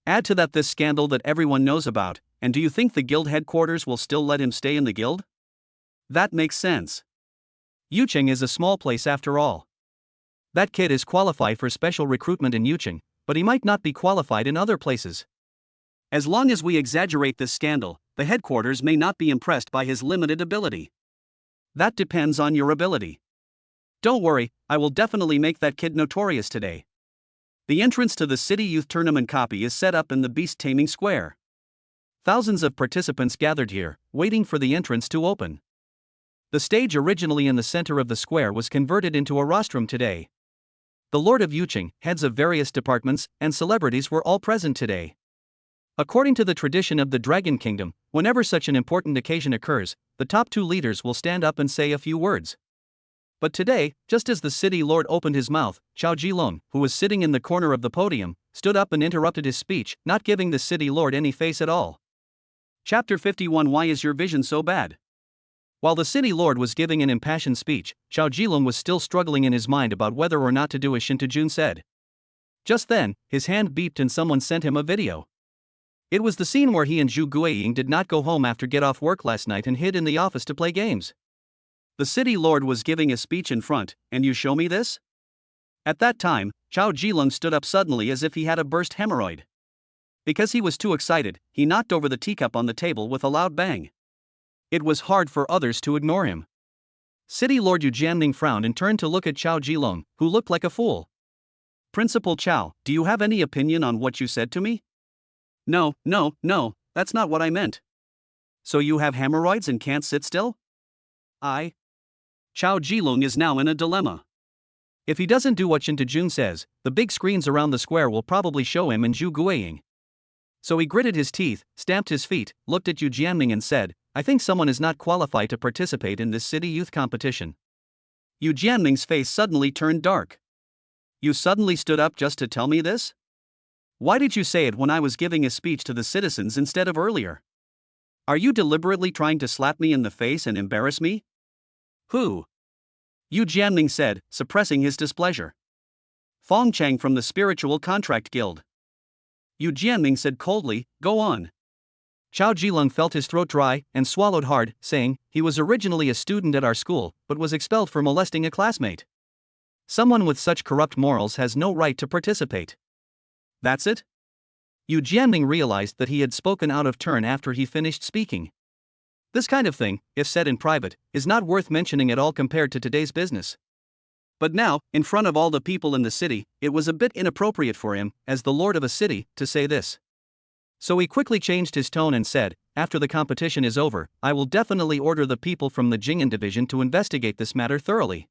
Add to that this scandal that everyone knows about, and do you think the guild headquarters will still let him stay in the guild? That makes sense. Yunxi is a small place after all. That kid is qualified for special recruitment in Yunxi, but he might not be qualified in other places. As long as we exaggerate this scandal, the headquarters may not be impressed by his limited ability. That depends on your ability. Don't worry, I will definitely make that kid notorious today. The entrance to the City Youth Tournament copy is set up in the Beast Taming Square. Thousands of participants gathered here, waiting for the entrance to open. The stage originally in the center of the square was converted into a rostrum today. The Lord of Yunxi, heads of various departments, and celebrities were all present today. According to the tradition of the Dragon Kingdom, whenever such an important occasion occurs, the top two leaders will stand up and say a few words. But today, just as the city lord opened his mouth, Chao Jilong, who was sitting in the corner of the podium, stood up and interrupted his speech, not giving the city lord any face at all. Chapter 51 Why is your vision so bad? While the city lord was giving an impassioned speech, Chao Jilong was still struggling in his mind about whether or not to do as Shinta said. Just then, his hand beeped and someone sent him a video. It was the scene where he and Zhu Guiying did not go home after get off work last night and hid in the office to play games. The city lord was giving a speech in front, and you show me this? At that time, Chao Jilong stood up suddenly as if he had a burst hemorrhoid. Because he was too excited, he knocked over the teacup on the table with a loud bang. It was hard for others to ignore him. City Lord Yu Jianming frowned and turned to look at Chao Jilong, who looked like a fool. Principal Chao, do you have any opinion on what you said to me? No, that's not what I meant. So you have hemorrhoids and can't sit still? Chao Jilong is now in a dilemma. If he doesn't do what Shinta says, the big screens around the square will probably show him and Zhu Guiying. So he gritted his teeth, stamped his feet, looked at Yu Jianming and said, I think someone is not qualified to participate in this city youth competition. Yu Jianming's face suddenly turned dark. You suddenly stood up just to tell me this? Why did you say it when I was giving a speech to the citizens instead of earlier? Are you deliberately trying to slap me in the face and embarrass me? Who? Yu Jianming said, suppressing his displeasure. Fong Cheng from the Spiritual Contract Guild. Yu Jianming said coldly, go on. Chao Jilong felt his throat dry and swallowed hard, saying, he was originally a student at our school, but was expelled for molesting a classmate. Someone with such corrupt morals has no right to participate. That's it? Yu Jianming realized that he had spoken out of turn after he finished speaking. This kind of thing, if said in private, is not worth mentioning at all compared to today's business. But now, in front of all the people in the city, it was a bit inappropriate for him, as the lord of a city, to say this. So he quickly changed his tone and said, after the competition is over, I will definitely order the people from the Jing'an division to investigate this matter thoroughly.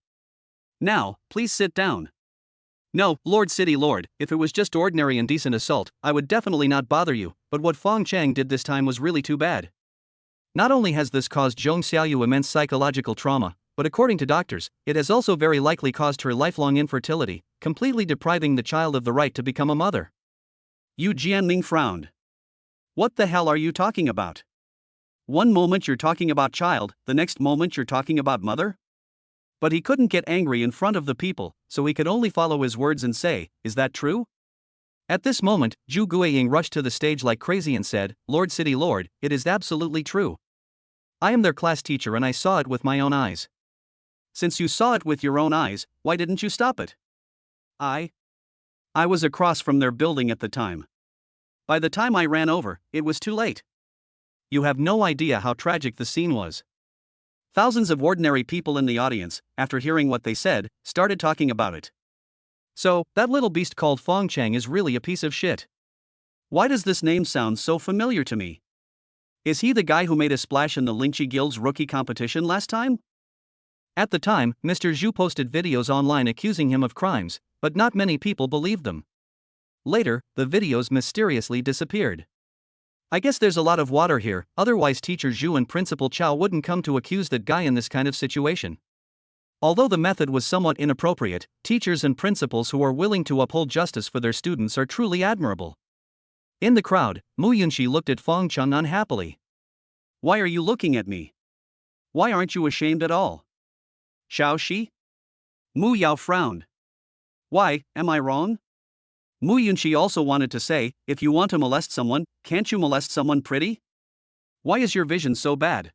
Now, please sit down. No, Lord City Lord, if it was just ordinary indecent assault, I would definitely not bother you, but what Fong Cheng did this time was really too bad. Not only has this caused Zhong Xiaoyu immense psychological trauma, but according to doctors, it has also very likely caused her lifelong infertility, completely depriving the child of the right to become a mother. Yu Jianming frowned. What the hell are you talking about? One moment you're talking about child, the next moment you're talking about mother? But he couldn't get angry in front of the people, so he could only follow his words and say, is that true? At this moment, Zhu Guiying rushed to the stage like crazy and said, Lord City Lord, it is absolutely true. I am their class teacher and I saw it with my own eyes. Since you saw it with your own eyes, why didn't you stop it? I was across from their building at the time. By the time I ran over, it was too late. You have no idea how tragic the scene was. Thousands of ordinary people in the audience, after hearing what they said, started talking about it. So, that little beast called Fong Cheng is really a piece of shit. Why does this name sound so familiar to me? Is he the guy who made a splash in the Yunxi Guild's rookie competition last time? At the time, Mr. Zhu posted videos online accusing him of crimes, but not many people believed them. Later, the videos mysteriously disappeared. I guess there's a lot of water here, otherwise Teacher Zhu and Principal Chow wouldn't come to accuse that guy in this kind of situation. Although the method was somewhat inappropriate, teachers and principals who are willing to uphold justice for their students are truly admirable. In the crowd, Yunxi looked at Fong Cheng unhappily. Why are you looking at me? Why aren't you ashamed at all? Xiao Shi? Mu Yao frowned. Why, am I wrong? Yunxi also wanted to say, if you want to molest someone, can't you molest someone pretty? Why is your vision so bad?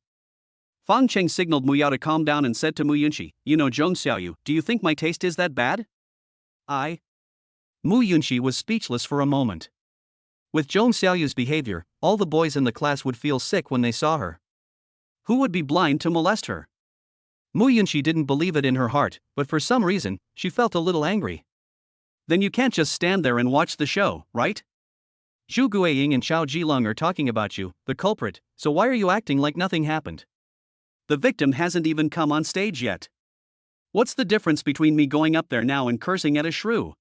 Fang Cheng signaled Mu Yao to calm down and said to Yunxi, you know Zhong Xiaoyu, do you think my taste is that bad? Yunxi was speechless for a moment. With Zhong Xiaoyu's behavior, all the boys in the class would feel sick when they saw her. Who would be blind to molest her? Yunxi didn't believe it in her heart, but for some reason, she felt a little angry. Then you can't just stand there and watch the show, right? Zhu Guiying and Chao Jilong are talking about you, the culprit, so why are you acting like nothing happened? The victim hasn't even come on stage yet. What's the difference between me going up there now and cursing at a shrew?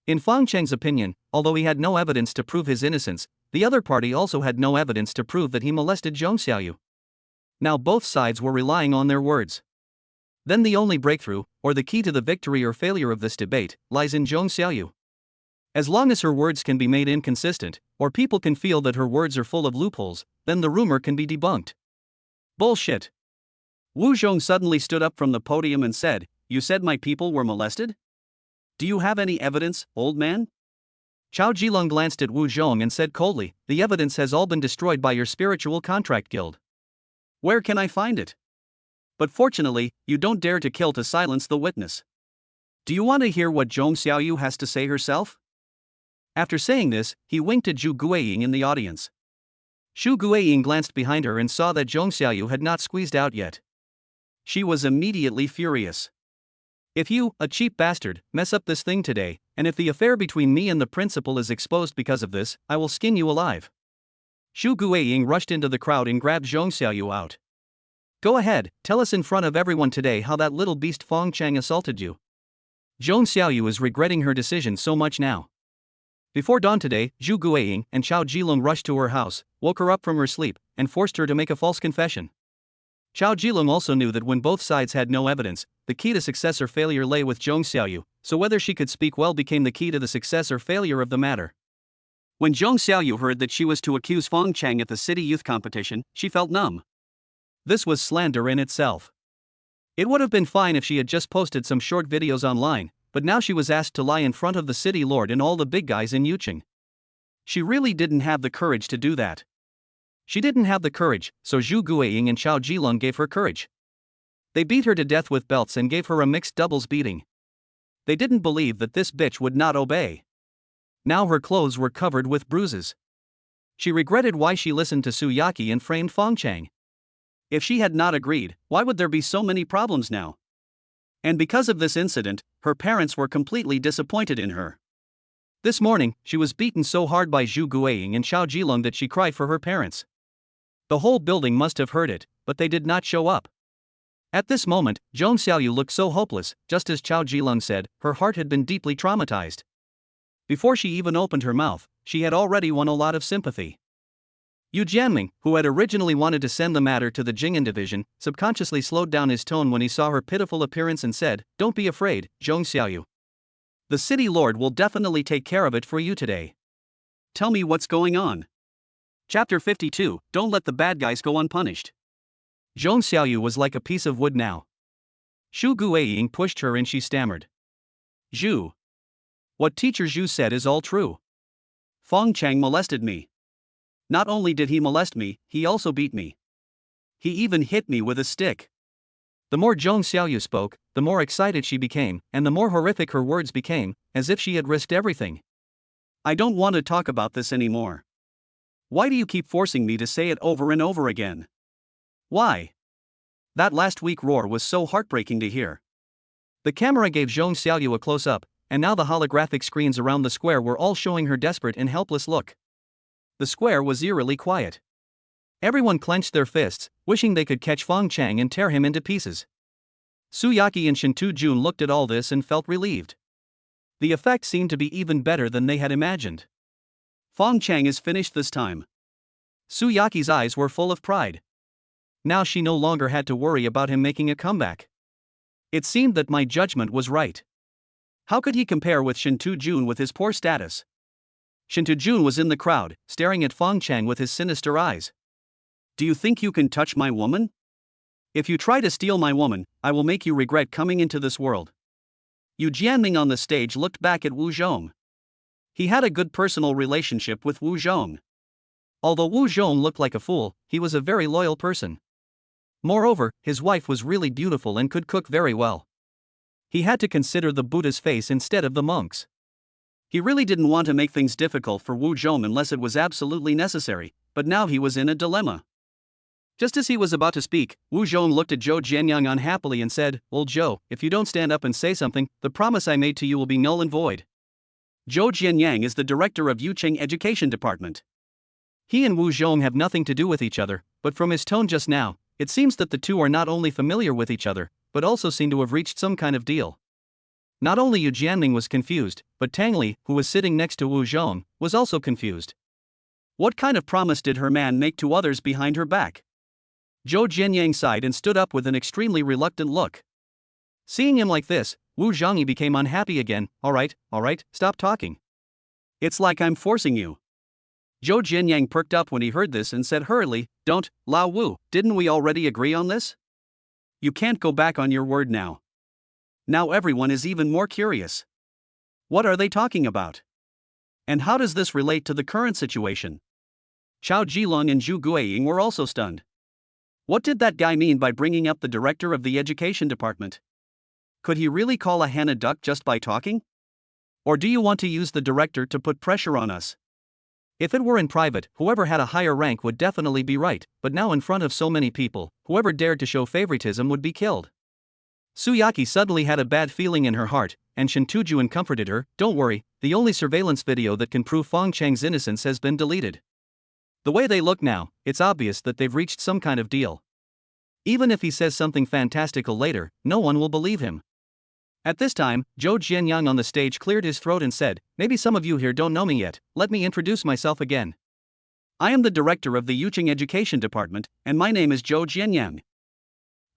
In Fang Cheng's opinion, although he had no evidence to prove his innocence, the other party also had no evidence to prove that he molested Zhong Xiaoyu. Now both sides were relying on their words. Then the only breakthrough, or the key to the victory or failure of this debate, lies in Zhong Xiaoyu. As long as her words can be made inconsistent, or people can feel that her words are full of loopholes, then the rumor can be debunked. Bullshit. Wu Zhong suddenly stood up from the podium and said, you said my people were molested? Do you have any evidence, old man? Chao Jilong glanced at Wu Zhong and said coldly, the evidence has all been destroyed by your spiritual contract guild. Where can I find it? But fortunately, you don't dare to kill to silence the witness. Do you want to hear what Zhong Xiaoyu has to say herself? After saying this, he winked at Zhu Guiying in the audience. Zhu Guiying glanced behind her and saw that Zhong Xiaoyu had not squeezed out yet. She was immediately furious. If you, a cheap bastard, mess up this thing today, and if the affair between me and the principal is exposed because of this, I will skin you alive. Zhu Guiying rushed into the crowd and grabbed Zhong Xiaoyu out. Go ahead, tell us in front of everyone today how that little beast Fong Cheng assaulted you. Zhong Xiaoyu is regretting her decision so much now. Before dawn today, Zhu Guiying and Chao Jilong rushed to her house, woke her up from her sleep, and forced her to make a false confession. Chao Jilong also knew that when both sides had no evidence, the key to success or failure lay with Zhong Xiaoyu, so whether she could speak well became the key to the success or failure of the matter. When Zhong Xiaoyu heard that she was to accuse Fong Cheng at the city youth competition, she felt numb. This was slander in itself. It would have been fine if she had just posted some short videos online, but now she was asked to lie in front of the city lord and all the big guys in Yucheng. She really didn't have the courage to do that. She didn't have the courage, so Zhu Guiying and Chao Jilong gave her courage. They beat her to death with belts and gave her a mixed doubles beating. They didn't believe that this bitch would not obey. Now her clothes were covered with bruises. She regretted why she listened to Su Yaqi and framed Fong Cheng. If she had not agreed, why would there be so many problems now? And because of this incident, her parents were completely disappointed in her. This morning, she was beaten so hard by Zhu Guiying and Chao Jilong that she cried for her parents. The whole building must have heard it, but they did not show up. At this moment, Zhong Xiaoyu looked so hopeless, just as Chao Jilong said, her heart had been deeply traumatized. Before she even opened her mouth, she had already won a lot of sympathy. Yu Jianming, who had originally wanted to send the matter to the Jing'an division, subconsciously slowed down his tone when he saw her pitiful appearance and said, don't be afraid, Zhong Xiaoyu. The city lord will definitely take care of it for you today. Tell me what's going on. Chapter 52, Don't let the bad guys go unpunished. Zhong Xiaoyu was like a piece of wood now. Zhu Guiying pushed her and she stammered. Zhu. What Teacher Zhu said is all true. Fong Cheng molested me. Not only did he molest me, he also beat me. He even hit me with a stick. The more Zhong Xiaoyu spoke, the more excited she became, and the more horrific her words became, as if she had risked everything. I don't want to talk about this anymore. Why do you keep forcing me to say it over and over again? Why? That last week roar was so heartbreaking to hear. The camera gave Zhong Xiaoyu a close-up, and now the holographic screens around the square were all showing her desperate and helpless look. The square was eerily quiet. Everyone clenched their fists, wishing they could catch Fong Cheng and tear him into pieces. Su Yaqi and Shinta Jun looked at all this and felt relieved. The effect seemed to be even better than they had imagined. Fong Cheng is finished this time. Su Yaqi's eyes were full of pride. Now she no longer had to worry about him making a comeback. It seemed that my judgment was right. How could he compare with Shinta Jun with his poor status? Shinta Jun was in the crowd, staring at Fong Cheng with his sinister eyes. Do you think you can touch my woman? If you try to steal my woman, I will make you regret coming into this world. Yu Jianming on the stage looked back at Wu Zhong. He had a good personal relationship with Wu Zhong. Although Wu Zhong looked like a fool, he was a very loyal person. Moreover, his wife was really beautiful and could cook very well. He had to consider the Buddha's face instead of the monk's. He really didn't want to make things difficult for Wu Zhong unless it was absolutely necessary, but now he was in a dilemma. Just as he was about to speak, Wu Zhong looked at Zhou Jianyang unhappily and said, "Old Zhou, if you don't stand up and say something, the promise I made to you will be null and void." Zhou Jianyang is the director of Yucheng Education Department. He and Wu Zhong have nothing to do with each other, but from his tone just now, it seems that the two are not only familiar with each other, but also seem to have reached some kind of deal. Not only Yu Jianming was confused, but Tang Li, who was sitting next to Wu Zhong, was also confused. What kind of promise did her man make to others behind her back? Zhou Jianyang sighed and stood up with an extremely reluctant look. Seeing him like this, Wu Zhongyi became unhappy again. All right, stop talking. It's like I'm forcing you. Zhou Jianyang perked up when he heard this and said hurriedly, "Don't, Lao Wu, didn't we already agree on this? You can't go back on your word now. Now everyone is even more curious. What are they talking about? And how does this relate to the current situation?" Chao Jilong and Zhu Guiying were also stunned. What did that guy mean by bringing up the director of the education department? Could he really call a hen a duck just by talking? Or do you want to use the director to put pressure on us? If it were in private, whoever had a higher rank would definitely be right, but now in front of so many people, whoever dared to show favoritism would be killed. Su Yaqi suddenly had a bad feeling in her heart, and Shinta Jun comforted her, "Don't worry, the only surveillance video that can prove Fong Cheng's innocence has been deleted. The way they look now, it's obvious that they've reached some kind of deal. Even if he says something fantastical later, no one will believe him." At this time, Zhou Jianyang on the stage cleared his throat and said, "Maybe some of you here don't know me yet, let me introduce myself again. I am the director of the Yucheng Education Department, and my name is Zhou Jianyang.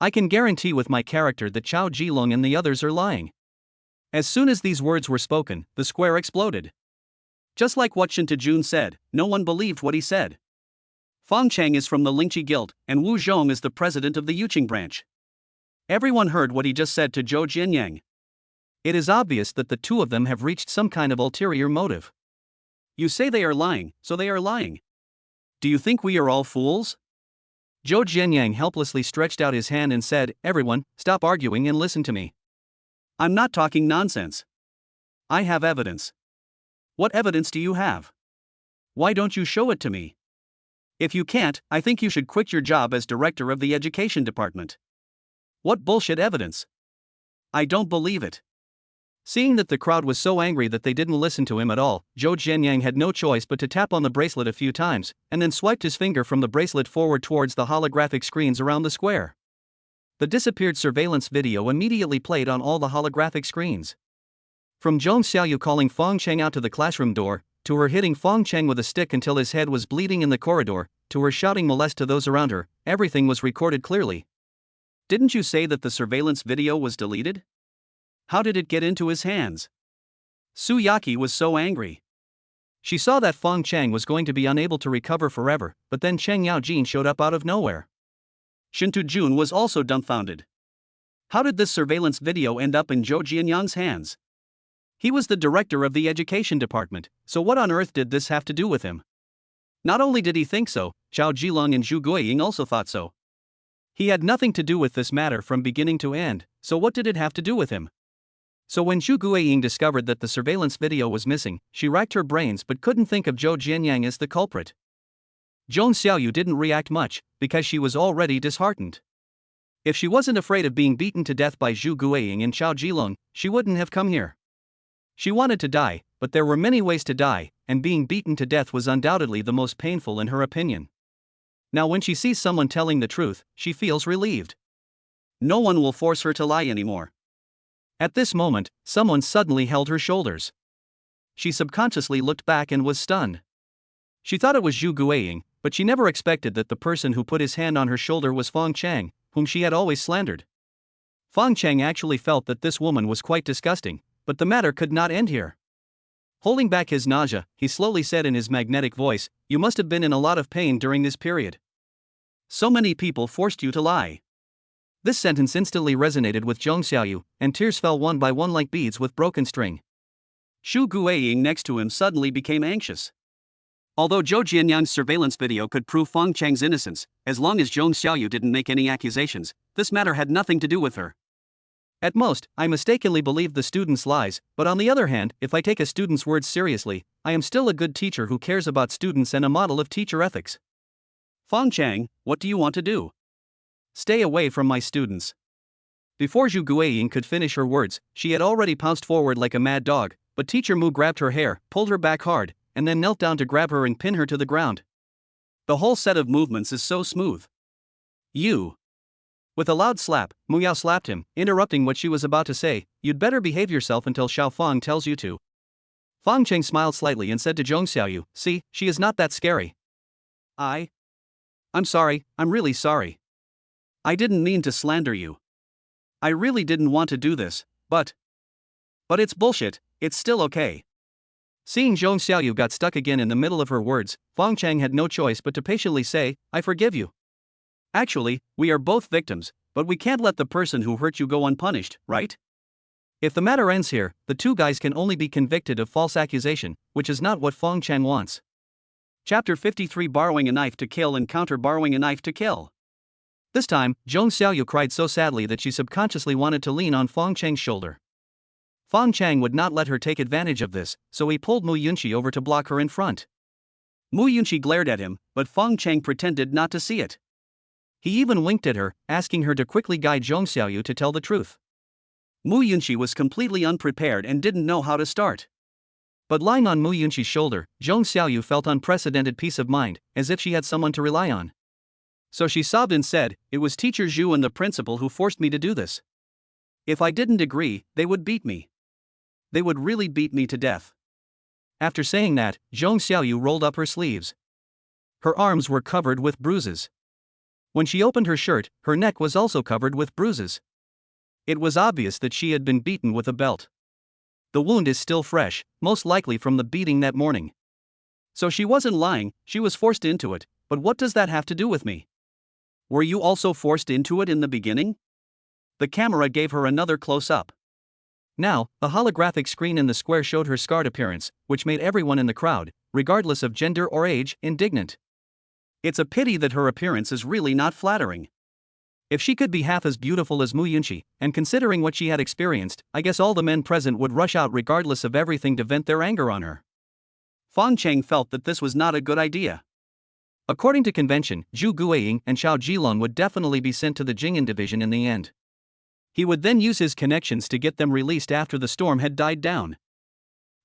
I can guarantee with my character that Chao Jilong and the others are lying." As soon as these words were spoken, the square exploded. Just like what Shinta Jun said, no one believed what he said. Fong Cheng is from the Yunxi Guild, and Wu Zhong is the president of the Yucheng branch. Everyone heard what he just said to Zhou Jianyang. It is obvious that the two of them have reached some kind of ulterior motive. You say they are lying, so they are lying. Do you think we are all fools? Zhou Jianyang helplessly stretched out his hand and said, "Everyone, stop arguing and listen to me. I'm not talking nonsense. I have evidence." What evidence do you have? Why don't you show it to me? If you can't, I think you should quit your job as director of the education department. What bullshit evidence? I don't believe it. Seeing that the crowd was so angry that they didn't listen to him at all, Zhou Jianyang had no choice but to tap on the bracelet a few times, and then swiped his finger from the bracelet forward towards the holographic screens around the square. The disappeared surveillance video immediately played on all the holographic screens. From Zhong Xiaoyu calling Fong Cheng out to the classroom door, to her hitting Fong Cheng with a stick until his head was bleeding in the corridor, to her shouting molest to those around her, everything was recorded clearly. Didn't you say that the surveillance video was deleted? How did it get into his hands? Su Yaqi was so angry. She saw that Fong Cheng was going to be unable to recover forever, but then Cheng Yaojin showed up out of nowhere. Shinta Jun was also dumbfounded. How did this surveillance video end up in Zhou Jianyang's hands? He was the director of the education department, so what on earth did this have to do with him? Not only did he think so, Chao Jilong and Zhu Guiying also thought so. He had nothing to do with this matter from beginning to end, so what did it have to do with him? So when Zhu Guiying discovered that the surveillance video was missing, she racked her brains but couldn't think of Zhou Jianyang as the culprit. Zhong Xiaoyu didn't react much, because she was already disheartened. If she wasn't afraid of being beaten to death by Zhu Guiying and Chao Jilong, she wouldn't have come here. She wanted to die, but there were many ways to die, and being beaten to death was undoubtedly the most painful in her opinion. Now when she sees someone telling the truth, she feels relieved. No one will force her to lie anymore. At this moment, someone suddenly held her shoulders. She subconsciously looked back and was stunned. She thought it was Zhu Guiying, but she never expected that the person who put his hand on her shoulder was Fong Cheng, whom she had always slandered. Fong Cheng actually felt that this woman was quite disgusting, but the matter could not end here. Holding back his nausea, he slowly said in his magnetic voice, "You must have been in a lot of pain during this period. So many people forced you to lie." This sentence instantly resonated with Zhong Xiaoyu, and tears fell one by one like beads with broken string. Zhu Guiying next to him suddenly became anxious. Although Zhou Jianyang's surveillance video could prove Fong Cheng's innocence, as long as Zhong Xiaoyu didn't make any accusations, this matter had nothing to do with her. At most, I mistakenly believed the student's lies, but on the other hand, if I take a student's words seriously, I am still a good teacher who cares about students and a model of teacher ethics. Fong Cheng, what do you want to do? Stay away from my students. Before Zhu Guiying could finish her words, she had already pounced forward like a mad dog, but Teacher Mu grabbed her hair, pulled her back hard, and then knelt down to grab her and pin her to the ground. The whole set of movements is so smooth. You. With a loud slap, Mu Yao slapped him, interrupting what she was about to say. "You'd better behave yourself until Xiao Fang tells you to." Fong Cheng smiled slightly and said to Zhong Xiaoyu, "See, she is not that scary." I'm sorry, I'm really sorry. I didn't mean to slander you. I really didn't want to do this, but it's bullshit, it's still okay." Seeing Zhong Xiaoyu got stuck again in the middle of her words, Fong Cheng had no choice but to patiently say, "I forgive you. Actually, we are both victims, but we can't let the person who hurt you go unpunished, right? If the matter ends here, the two guys can only be convicted of false accusation, which is not what Fong Cheng wants." Chapter 53: Borrowing a Knife to Kill and Counter Borrowing a Knife to Kill. This time, Zhong Xiaoyu cried so sadly that she subconsciously wanted to lean on Fong Cheng's shoulder. Fong Cheng would not let her take advantage of this, so he pulled Mu Yunxi over to block her in front. Mu Yunxi glared at him, but Fong Cheng pretended not to see it. He even winked at her, asking her to quickly guide Zhong Xiaoyu to tell the truth. Mu Yunxi was completely unprepared and didn't know how to start. But lying on Mu Yunxi's shoulder, Zhong Xiaoyu felt unprecedented peace of mind, as if she had someone to rely on. So she sobbed and said, "It was Teacher Zhu and the principal who forced me to do this. If I didn't agree, they would beat me. They would really beat me to death." After saying that, Zhong Xiaoyu rolled up her sleeves. Her arms were covered with bruises. When she opened her shirt, her neck was also covered with bruises. It was obvious that she had been beaten with a belt. The wound is still fresh, most likely from the beating that morning. So she wasn't lying, she was forced into it, but what does that have to do with me? Were you also forced into it in the beginning? The camera gave her another close-up. Now, a holographic screen in the square showed her scarred appearance, which made everyone in the crowd, regardless of gender or age, indignant. It's a pity that her appearance is really not flattering. If she could be half as beautiful as Mu Yunxi, and considering what she had experienced, I guess all the men present would rush out regardless of everything to vent their anger on her. Fong Cheng felt that this was not a good idea. According to convention, Zhu Guiying and Xiao Jilong would definitely be sent to the Jing'an division in the end. He would then use his connections to get them released after the storm had died down.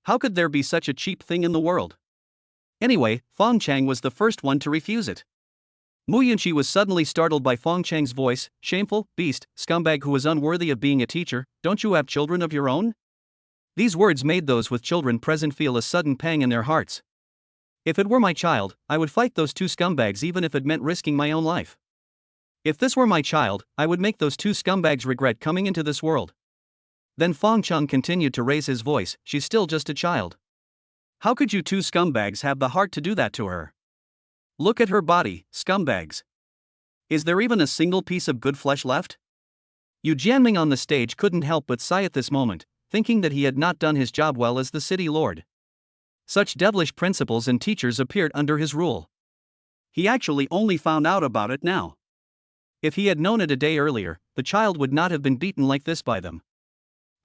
How could there be such a cheap thing in the world? Anyway, Fong Cheng was the first one to refuse it. Mu Yunxi was suddenly startled by Fong Cheng's voice. "Shameful, beast, scumbag who is unworthy of being a teacher, don't you have children of your own?" These words made those with children present feel a sudden pang in their hearts. If it were my child, I would fight those two scumbags even if it meant risking my own life. If this were my child, I would make those two scumbags regret coming into this world. Then Fong Cheng continued to raise his voice. "She's still just a child. How could you two scumbags have the heart to do that to her? Look at her body, scumbags. Is there even a single piece of good flesh left?" Yu Jianming on the stage couldn't help but sigh at this moment, thinking that he had not done his job well as the city lord. Such devilish principals and teachers appeared under his rule. He actually only found out about it now. If he had known it a day earlier, the child would not have been beaten like this by them.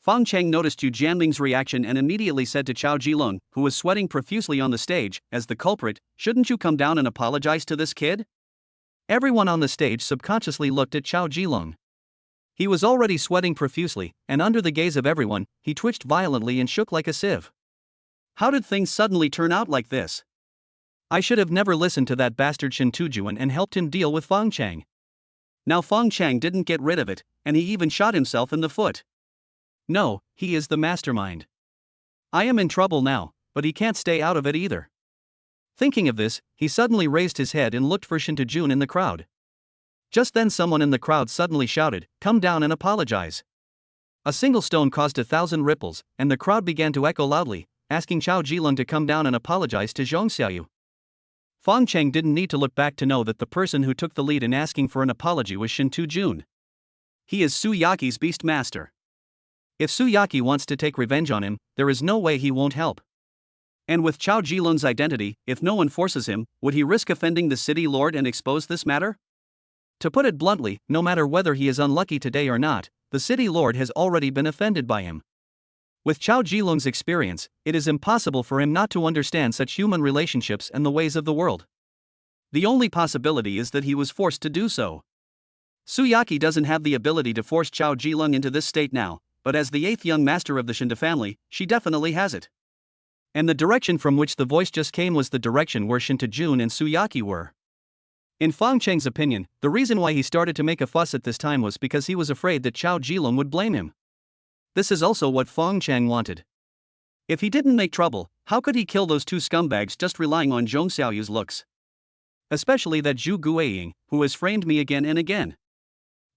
Fang Cheng noticed Yu Jianming's reaction and immediately said to Chao Jilong, who was sweating profusely on the stage, as the culprit, "Shouldn't you come down and apologize to this kid?" Everyone on the stage subconsciously looked at Chao Jilong. He was already sweating profusely, and under the gaze of everyone, he twitched violently and shook like a sieve. How did things suddenly turn out like this? I should have never listened to that bastard Shintujuan and helped him deal with Fang Cheng. Now Fong Cheng didn't get rid of it, and he even shot himself in the foot. No, he is the mastermind. I am in trouble now, but he can't stay out of it either. Thinking of this, he suddenly raised his head and looked for Shintujun in the crowd. Just then someone in the crowd suddenly shouted, "Come down and apologize." A single stone caused 1,000 ripples, and the crowd began to echo loudly, asking Chao Jilong to come down and apologize to Zhong Xiaoyu. Fong Cheng didn't need to look back to know that the person who took the lead in asking for an apology was Shintujun. He is Su Yaqi's beast master. If Su Yaqi wants to take revenge on him, there is no way he won't help. And with Chao Jilong's identity, if no one forces him, would he risk offending the city lord and expose this matter? To put it bluntly, no matter whether he is unlucky today or not, the city lord has already been offended by him. With Chao Jilong's experience, it is impossible for him not to understand such human relationships and the ways of the world. The only possibility is that he was forced to do so. Su Yaqi doesn't have the ability to force Chao Jilong into this state now, but as the 8th young master of the Shinta family, she definitely has it. And the direction from which the voice just came was the direction where Shintujun and Su Yaqi were. In Fong Cheng's opinion, the reason why he started to make a fuss at this time was because he was afraid that Chao Jilong would blame him. This is also what Fong Cheng wanted. If he didn't make trouble, how could he kill those two scumbags just relying on Zhong Xiaoyu's looks? Especially that Zhu Guiying, who has framed me again and again.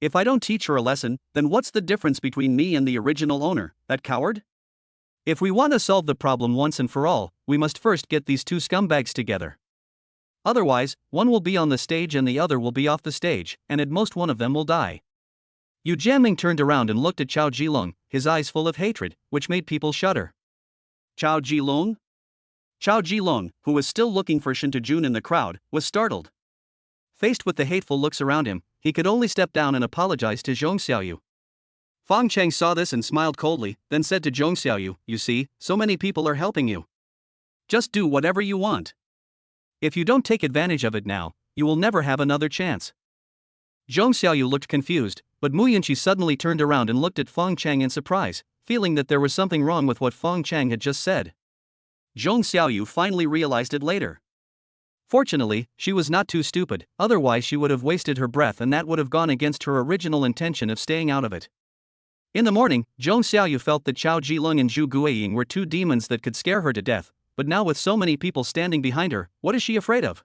If I don't teach her a lesson, then what's the difference between me and the original owner, that coward? If we want to solve the problem once and for all, we must first get these two scumbags together. Otherwise, one will be on the stage and the other will be off the stage, and at most one of them will die. Yu Jianming turned around and looked at Chao Jilong, his eyes full of hatred, which made people shudder. Chao Jilong? Chao Jilong, who was still looking for Shintujun in the crowd, was startled. Faced with the hateful looks around him, he could only step down and apologize to Zhong Xiaoyu. Fong Cheng saw this and smiled coldly, then said to Zhong Xiaoyu, "You see, so many people are helping you. Just do whatever you want. If you don't take advantage of it now, you will never have another chance." Zhong Xiaoyu looked confused, but Yunxi suddenly turned around and looked at Fong Cheng in surprise, feeling that there was something wrong with what Fong Cheng had just said. Zhong Xiaoyu finally realized it later. Fortunately, she was not too stupid, otherwise she would have wasted her breath and that would have gone against her original intention of staying out of it. In the morning, Zhong Xiaoyu felt that Chao Jilong and Zhu Guiying were two demons that could scare her to death, but now with so many people standing behind her, what is she afraid of?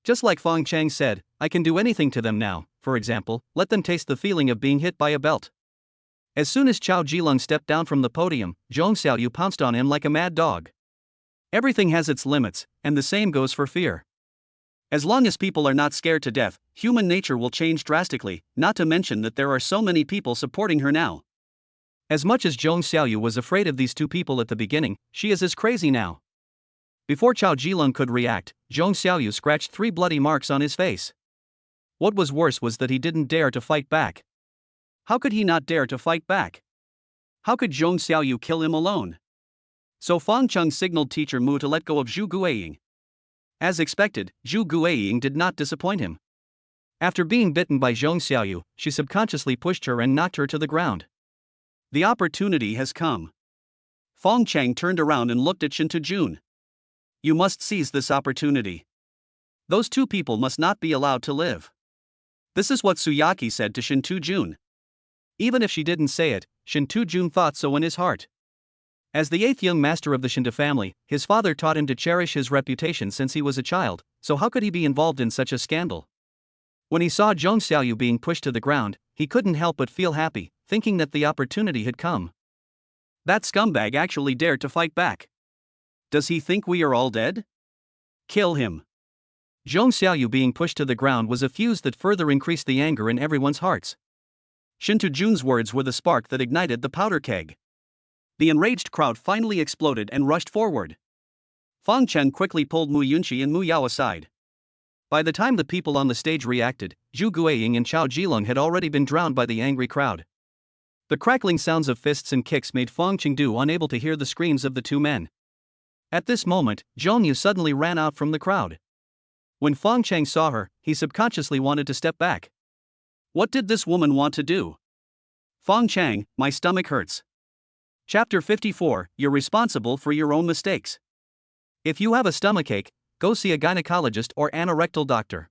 Just like Fong Cheng said, I can do anything to them now. For example, let them taste the feeling of being hit by a belt. As soon as Chao Jilong stepped down from the podium, Zhong Xiaoyu pounced on him like a mad dog. Everything has its limits, and the same goes for fear. As long as people are not scared to death, human nature will change drastically, not to mention that there are so many people supporting her now. As much as Zhong Xiaoyu was afraid of these two people at the beginning, she is as crazy now. Before Chao Jilong could react, Zhong Xiaoyu scratched 3 bloody marks on his face. What was worse was that he didn't dare to fight back. How could he not dare to fight back? How could Zhong Xiaoyu kill him alone? So Fong Cheng signaled teacher Mu to let go of Zhu Guiying. As expected, Zhu Guiying did not disappoint him. After being bitten by Zhong Xiaoyu, she subconsciously pushed her and knocked her to the ground. The opportunity has come. Fong Cheng turned around and looked at Shintujun. You must seize this opportunity. Those two people must not be allowed to live. This is what Su Yaqi said to Shintujun. Even if she didn't say it, Shintujun thought so in his heart. As the 8th young master of the Shinta family, his father taught him to cherish his reputation since he was a child, so how could he be involved in such a scandal? When he saw Zhong Xiaoyu being pushed to the ground, he couldn't help but feel happy, thinking that the opportunity had come. That scumbag actually dared to fight back. Does he think we are all dead? Kill him. Zhong Xiaoyu being pushed to the ground was a fuse that further increased the anger in everyone's hearts. Shintujun's words were the spark that ignited the powder keg. The enraged crowd finally exploded and rushed forward. Fong Cheng quickly pulled Mu Yunxi and Mu Yao aside. By the time the people on the stage reacted, Zhu Guiying and Chao Jilong had already been drowned by the angry crowd. The crackling sounds of fists and kicks made Fong Chengdu unable to hear the screams of the two men. At this moment, Zhong Yu suddenly ran out from the crowd. When Fong Cheng saw her, he subconsciously wanted to step back. What did this woman want to do? Fong Cheng, my stomach hurts. Chapter 54, You're responsible for your own mistakes. If you have a stomachache, go see a gynecologist or anorectal doctor.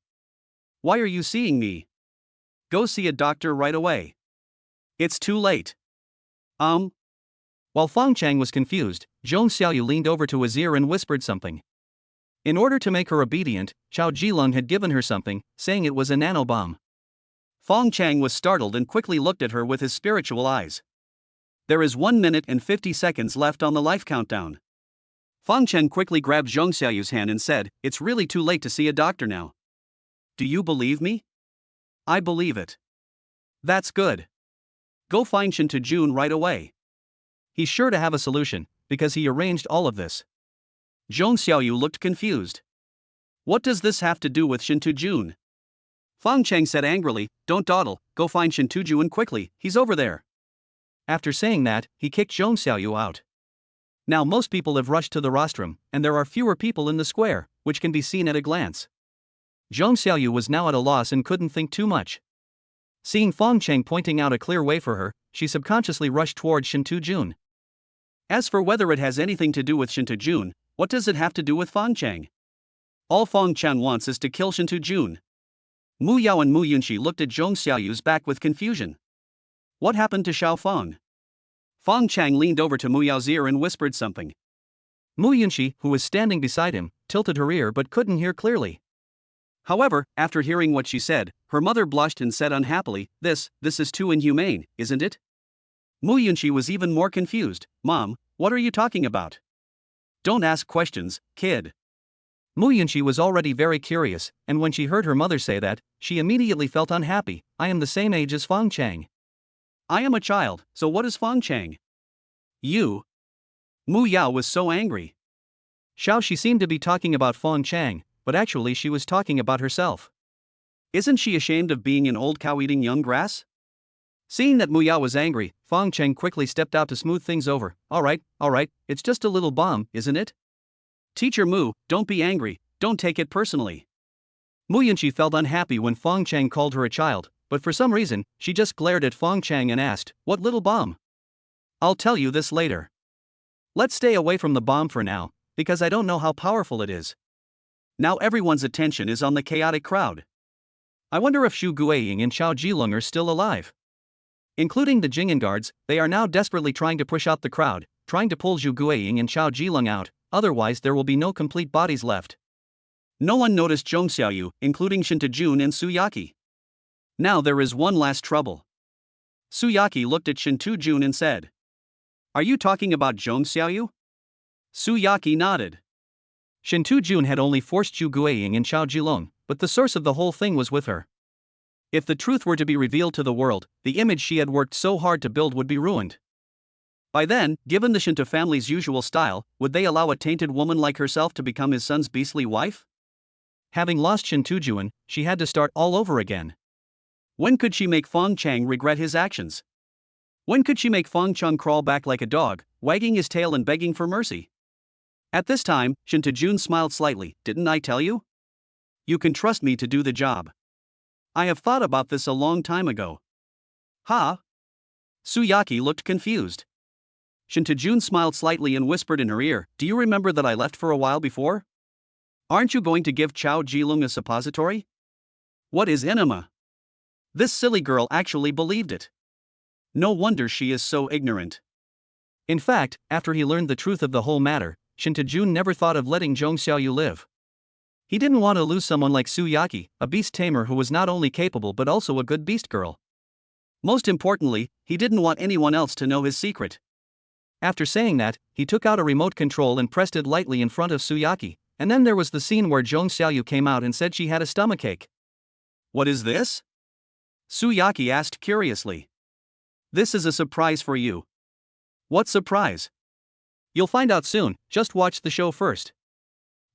Why are you seeing me? Go see a doctor right away. It's too late. While Fong Cheng was confused, Zhong Xiaoyu leaned over to his ear and whispered something. In order to make her obedient, Chao Jilong had given her something, saying it was a nanobomb. Fong Cheng was startled and quickly looked at her with his spiritual eyes. There is 1 minute and 50 seconds left on the life countdown. Fong Cheng quickly grabbed Zhong Xiaoyu's hand and said, "It's really too late to see a doctor now." "Do you believe me?" "I believe it." "That's good. Go find Shinta Jun right away." He's sure to have a solution, because he arranged all of this. Zhong Xiaoyu looked confused. "What does this have to do with Shinta Jun?" Fong Cheng said angrily, "Don't dawdle, go find Shinta Jun quickly, he's over there." After saying that, he kicked Zhong Xiaoyu out. Now most people have rushed to the rostrum, and there are fewer people in the square, which can be seen at a glance. Zhong Xiaoyu was now at a loss and couldn't think too much. Seeing Fong Cheng pointing out a clear way for her, she subconsciously rushed toward Shinta Jun. As for whether it has anything to do with Shinta Jun, what does it have to do with Fong Cheng? All Fong Cheng wants is to kill Shinta Jun. Mu Yao and Mu Yunxi looked at Zhong Xiaoyu's back with confusion. What happened to Xiao Fong? Fong Cheng leaned over to Mu Yao's ear and whispered something. Mu Yunxi, who was standing beside him, tilted her ear but couldn't hear clearly. However, after hearing what she said, her mother blushed and said unhappily, This is too inhumane, isn't it?" Mu Yunxi was even more confused. "Mom, what are you talking about?" "Don't ask questions, kid." Mu Yunxi was already very curious, and when she heard her mother say that, she immediately felt unhappy. "I am the same age as Fong Cheng." "I am a child, so what is Fong Cheng?" "You." Mu Yao was so angry. She seemed to be talking about Fong Cheng, but actually she was talking about herself. Isn't she ashamed of being an old cow eating young grass? Seeing that Mu Yao was angry, Fong Cheng quickly stepped out to smooth things over. All right, it's just a little bomb, isn't it?" "Teacher Mu, don't be angry, don't take it personally." Mu Yunxi felt unhappy when Fong Cheng called her a child, but for some reason, she just glared at Fong Cheng and asked, "What little bomb?" "I'll tell you this later. Let's stay away from the bomb for now, because I don't know how powerful it is." Now everyone's attention is on the chaotic crowd. I wonder if Xu Guiying and Chao Jilong are still alive. Including the Jing'an guards, they are now desperately trying to push out the crowd, trying to pull Xu Guiying and Chao Jilong out, otherwise there will be no complete bodies left. No one noticed Zhong Xiaoyu, including Shinta Jun and Su Yaqi. Now there is one last trouble. Su Yaqi looked at Shinta Jun and said, "Are you talking about Zhong Xiaoyu?" Su Yaqi nodded. Shinta Jun had only forced Xu Guiying and Chao Jilong, but the source of the whole thing was with her. If the truth were to be revealed to the world, the image she had worked so hard to build would be ruined. By then, given the Shinta family's usual style, would they allow a tainted woman like herself to become his son's beastly wife? Having lost Shinta Jun, she had to start all over again. When could she make Fong Cheng regret his actions? When could she make Fong Cheng crawl back like a dog, wagging his tail and begging for mercy? At this time, Shinta Jun smiled slightly. "Didn't I tell you? You can trust me to do the job. I have thought about this a long time ago." "Ha?" Su Yaqi looked confused. Shinta Jun smiled slightly and whispered in her ear, "Do you remember that I left for a while before? Aren't you going to give Chao Jilong a suppository? What is enema?" This silly girl actually believed it. No wonder she is so ignorant. In fact, after he learned the truth of the whole matter, Shinta Jun never thought of letting Zhong Xiaoyu live. He didn't want to lose someone like Su Yaqi, a beast tamer who was not only capable but also a good beast girl. Most importantly, he didn't want anyone else to know his secret. After saying that, he took out a remote control and pressed it lightly in front of Su Yaqi, and then there was the scene where Zhong Xiaoyu came out and said she had a stomachache. "What is this?" Su Yaqi asked curiously. "This is a surprise for you." "What surprise?" "You'll find out soon, just watch the show first."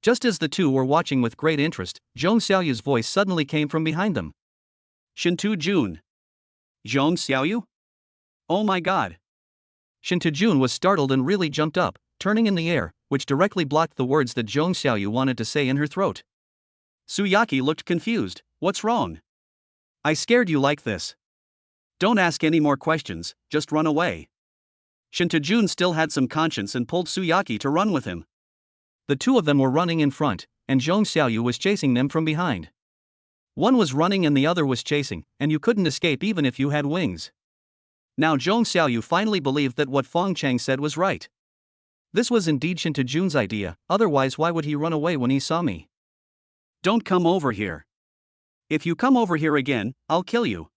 Just as the two were watching with great interest, Zhong Xiaoyu's voice suddenly came from behind them. "Shinta Jun. Zhong Xiaoyu? Oh my god." Shinta Jun was startled and really jumped up, turning in the air, which directly blocked the words that Zhong Xiaoyu wanted to say in her throat. Su Yaqi looked confused. "What's wrong? I scared you like this." Don't ask any more questions, just run away. Shinta still had some conscience and pulled Su Yaqi to run with him. The two of them were running in front, and Zhong Xiaoyu was chasing them from behind. One was running and the other was chasing, and you couldn't escape even if you had wings. Now Zhong Xiaoyu finally believed that what Fong Cheng said was right. This was indeed Shinta idea, otherwise why would he run away when he saw me? Don't come over here. If you come over here again, I'll kill you.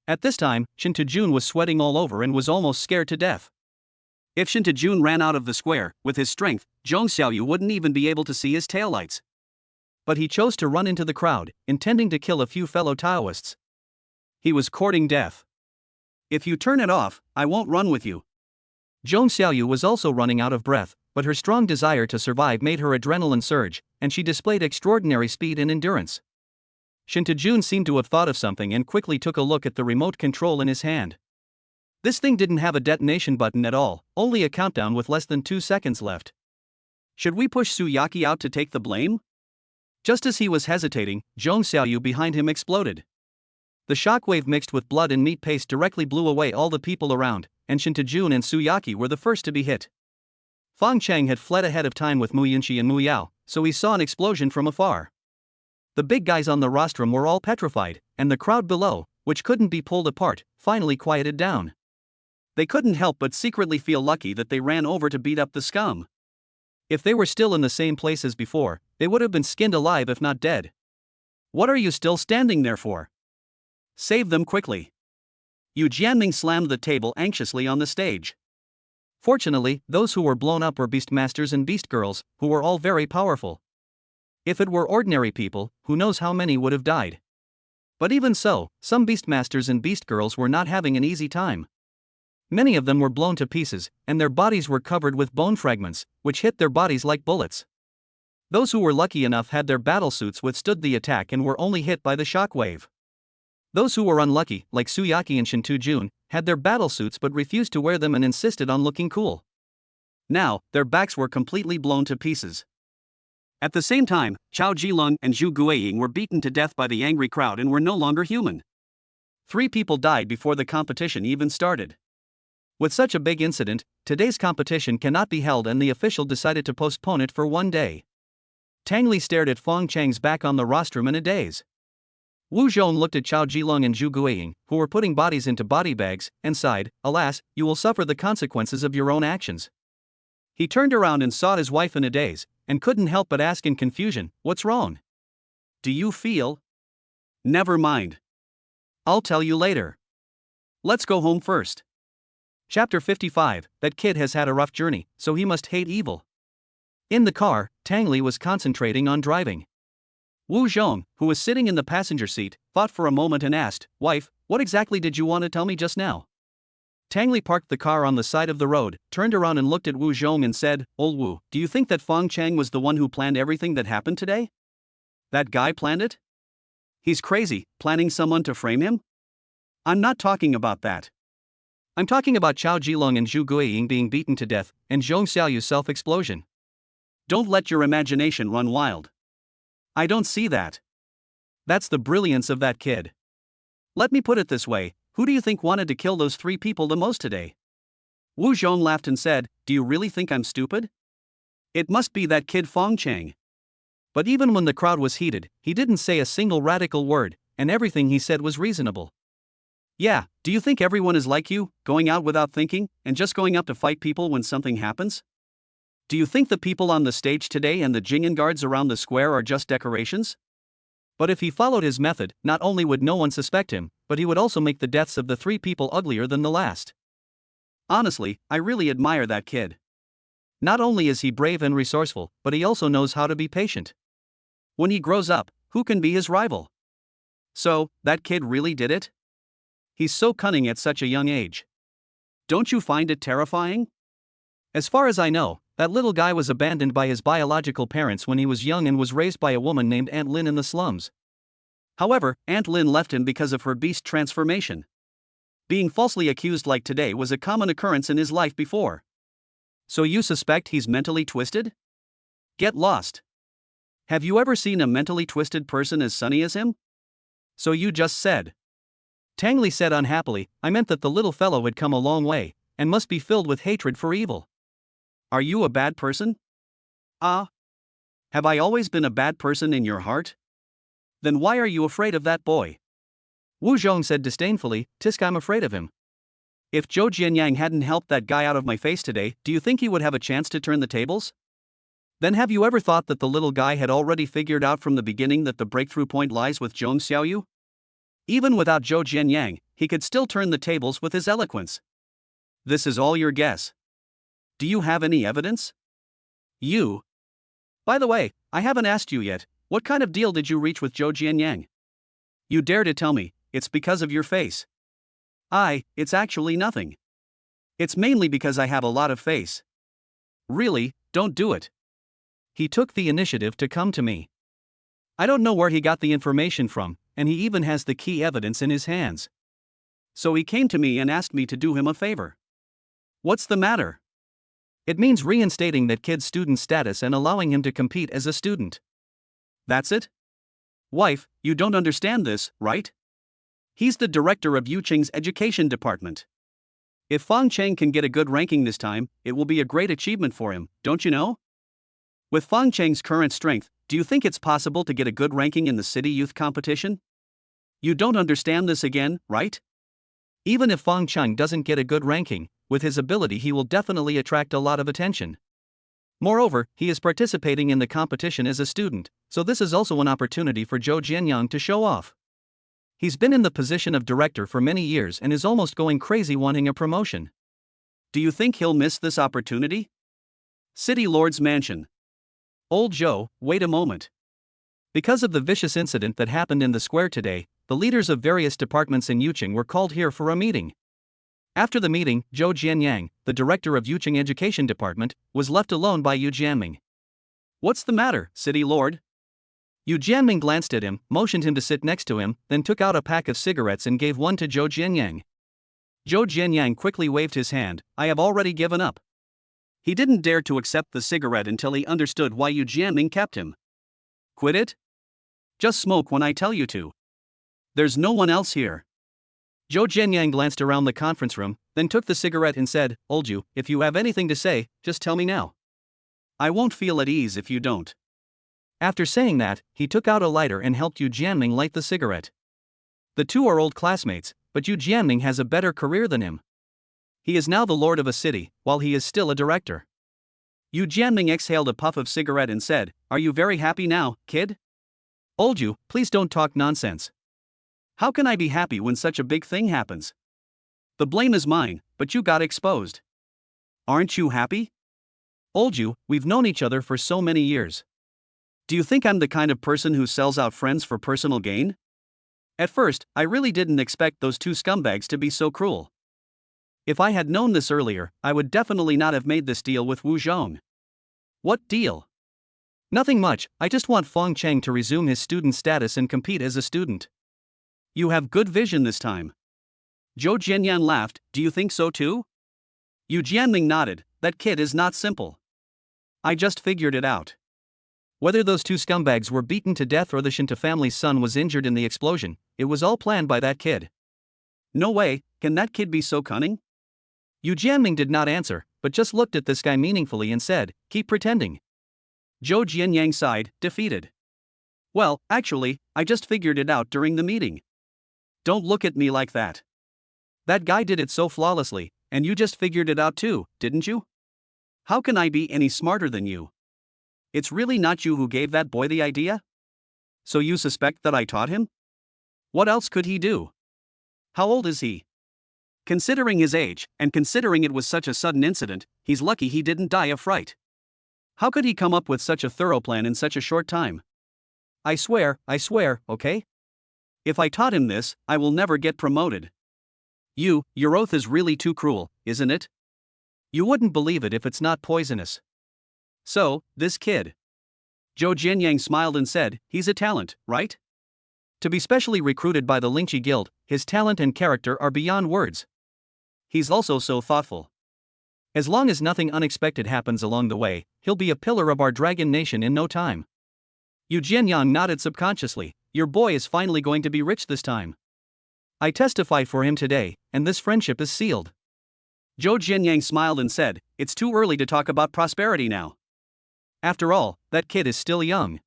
At this time, Shinta was sweating all over and was almost scared to death. If Shinta ran out of the square, with his strength, Zhong Xiaoyu wouldn't even be able to see his taillights. But he chose to run into the crowd, intending to kill a few fellow Taoists. He was courting death. If you turn it off, I won't run with you. Zhong Xiaoyu was also running out of breath, but her strong desire to survive made her adrenaline surge, and she displayed extraordinary speed and endurance. Shinta seemed to have thought of something and quickly took a look at the remote control in his hand. This thing didn't have a detonation button at all, only a countdown with less than 2 seconds left. Should we push Su Yaqi out to take the blame? Just as he was hesitating, Zhong Xiaoyu behind him exploded. The shockwave mixed with blood and meat paste directly blew away all the people around, and Shinta and Su Yaqi were the first to be hit. Fang Cheng had fled ahead of time with Yunxi and Yao, so he saw an explosion from afar. The big guys on the rostrum were all petrified, and the crowd below, which couldn't be pulled apart, finally quieted down. They couldn't help but secretly feel lucky that they ran over to beat up the scum. If they were still in the same place as before, they would have been skinned alive if not dead. What are you still standing there for? Save them quickly. Yu Jianming slammed the table anxiously on the stage. Fortunately, those who were blown up were beastmasters and beast girls, who were all very powerful. If it were ordinary people, who knows how many would have died. But even so, some beastmasters and beast girls were not having an easy time. Many of them were blown to pieces, and their bodies were covered with bone fragments, which hit their bodies like bullets. Those who were lucky enough had their battlesuits withstood the attack and were only hit by the shockwave. Those who were unlucky, like Su Yaqi and Shinta, had their battlesuits but refused to wear them and insisted on looking cool. Now, their backs were completely blown to pieces. At the same time, Chao Jilong and Zhu Guiying were beaten to death by the angry crowd and were no longer human. 3 people died before the competition even started. With such a big incident, today's competition cannot be held and the official decided to postpone it for 1 day. Tang Li stared at Fong Cheng's back on the rostrum in a daze. Wu Zhong looked at Chao Jilong and Zhu Guiying, who were putting bodies into body bags, and sighed, "Alas, you will suffer the consequences of your own actions." He turned around and saw his wife in a daze, and couldn't help but ask in confusion, "What's wrong? Do you feel?" "Never mind. I'll tell you later. Let's go home first." Chapter 55, That kid has had a rough journey, so he must hate evil. In the car, Tang Li was concentrating on driving. Wu Zhong, who was sitting in the passenger seat, thought for a moment and asked, "Wife, what exactly did you want to tell me just now?" Tang Li parked the car on the side of the road, turned around and looked at Wu Zhong and said, "Old Wu, do you think that Fong Cheng was the one who planned everything that happened today? That guy planned it? He's crazy, planning someone to frame him? I'm not talking about that. I'm talking about Chao Jilong and Zhu Guiying being beaten to death, and Zhong Xiaoyu's self-explosion. Don't let your imagination run wild. I don't see that. That's the brilliance of that kid. Let me put it this way, who do you think wanted to kill those 3 people the most today?" Wu Zhong laughed and said, "Do you really think I'm stupid? It must be that kid Fong Cheng." But even when the crowd was heated, he didn't say a single radical word, and everything he said was reasonable. "Yeah, do you think everyone is like you, going out without thinking, and just going up to fight people when something happens? Do you think the people on the stage today and the Jing'an guards around the square are just decorations?" But if he followed his method, not only would no one suspect him, but he would also make the deaths of the 3 people uglier than the last. Honestly, I really admire that kid. Not only is he brave and resourceful, but he also knows how to be patient. When he grows up, who can be his rival? So, that kid really did it? He's so cunning at such a young age. Don't you find it terrifying? As far as I know, that little guy was abandoned by his biological parents when he was young and was raised by a woman named Aunt Lin in the slums. However, Aunt Lin left him because of her beast transformation. Being falsely accused like today was a common occurrence in his life before. So you suspect he's mentally twisted? Get lost. Have you ever seen a mentally twisted person as sunny as him? So you just said. Tang Li said unhappily, I meant that the little fellow had come a long way, and must be filled with hatred for evil. Are you a bad person? Ah. Have I always been a bad person in your heart? Then why are you afraid of that boy? Wu Zhong said disdainfully, Tisk, I'm afraid of him. If Zhou Jianyang hadn't helped that guy out of my face today, do you think he would have a chance to turn the tables? Then have you ever thought that the little guy had already figured out from the beginning that the breakthrough point lies with Zhong Xiaoyu? Even without Zhou Jianyang, he could still turn the tables with his eloquence. This is all your guess. Do you have any evidence? You. By the way, I haven't asked you yet, what kind of deal did you reach with Zhou Jianyang? You dare to tell me, it's because of your face. It's actually nothing. It's mainly because I have a lot of face. Really, don't do it. He took the initiative to come to me. I don't know where he got the information from, and he even has the key evidence in his hands. So he came to me and asked me to do him a favor. What's the matter? It means reinstating that kid's student status and allowing him to compete as a student. That's it? Wife, you don't understand this, right? He's the director of Yucheng's education department. If Fang Cheng can get a good ranking this time, it will be a great achievement for him, don't you know? With Fang Cheng's current strength, do you think it's possible to get a good ranking in the city youth competition? You don't understand this again, right? Even if Fang Cheng doesn't get a good ranking, with his ability he will definitely attract a lot of attention. Moreover, he is participating in the competition as a student, so this is also an opportunity for Zhou Jianyang to show off. He's been in the position of director for many years and is almost going crazy wanting a promotion. Do you think he'll miss this opportunity? City Lord's Mansion. Old Zhou, wait a moment. Because of the vicious incident that happened in the square today, the leaders of various departments in Yucheng were called here for a meeting. After the meeting, Zhou Jianyang, the director of Yucheng Education Department, was left alone by Yu Jianming. What's the matter, City Lord? Yu Jianming glanced at him, motioned him to sit next to him, then took out a pack of cigarettes and gave one to Zhou Jianyang. Zhou Jianyang quickly waved his hand, I have already given up. He didn't dare to accept the cigarette until he understood why Yu Jianming kept him. Quit it? Just smoke when I tell you to. There's no one else here. Zhou Jianyang glanced around the conference room, then took the cigarette and said, Old Zhu, if you have anything to say, just tell me now. I won't feel at ease if you don't. After saying that, he took out a lighter and helped Yu Jianming light the cigarette. The two are old classmates, but Yu Jianming has a better career than him. He is now the lord of a city, while he is still a director. Yu Jianming exhaled a puff of cigarette and said, Are you very happy now, kid? Old Zhu, please don't talk nonsense. How can I be happy when such a big thing happens? The blame is mine, but you got exposed. Aren't you happy? Old Zhu, we've known each other for so many years. Do you think I'm the kind of person who sells out friends for personal gain? At first, I really didn't expect those two scumbags to be so cruel. If I had known this earlier, I would definitely not have made this deal with Wu Zhong. What deal? Nothing much, I just want Fong Cheng to resume his student status and compete as a student. You have good vision this time. Zhou Jianyang laughed, do you think so too? Yu Jianming nodded, that kid is not simple. I just figured it out. Whether those two scumbags were beaten to death or the Shinta family's son was injured in the explosion, it was all planned by that kid. No way, can that kid be so cunning? Yu Jianming did not answer, but just looked at this guy meaningfully and said, keep pretending. Zhou Jianyang sighed, defeated. Well, actually, I just figured it out during the meeting. Don't look at me like that. That guy did it so flawlessly, and you just figured it out too, didn't you? How can I be any smarter than you? It's really not you who gave that boy the idea? So you suspect that I taught him? What else could he do? How old is he? Considering his age, and considering it was such a sudden incident, he's lucky he didn't die of fright. How could he come up with such a thorough plan in such a short time? I swear, okay? If I taught him this, I will never get promoted. Your oath is really too cruel, isn't it? You wouldn't believe it if it's not poisonous. So, this kid. Zhou Jianyang smiled and said, he's a talent, right? To be specially recruited by the Yunxi Guild, his talent and character are beyond words. He's also so thoughtful. As long as nothing unexpected happens along the way, he'll be a pillar of our dragon nation in no time. Yu Jianyang nodded subconsciously, your boy is finally going to be rich this time. I testify for him today, and this friendship is sealed. Zhou Jianyang smiled and said, "It's too early to talk about prosperity now. After all, that kid is still young.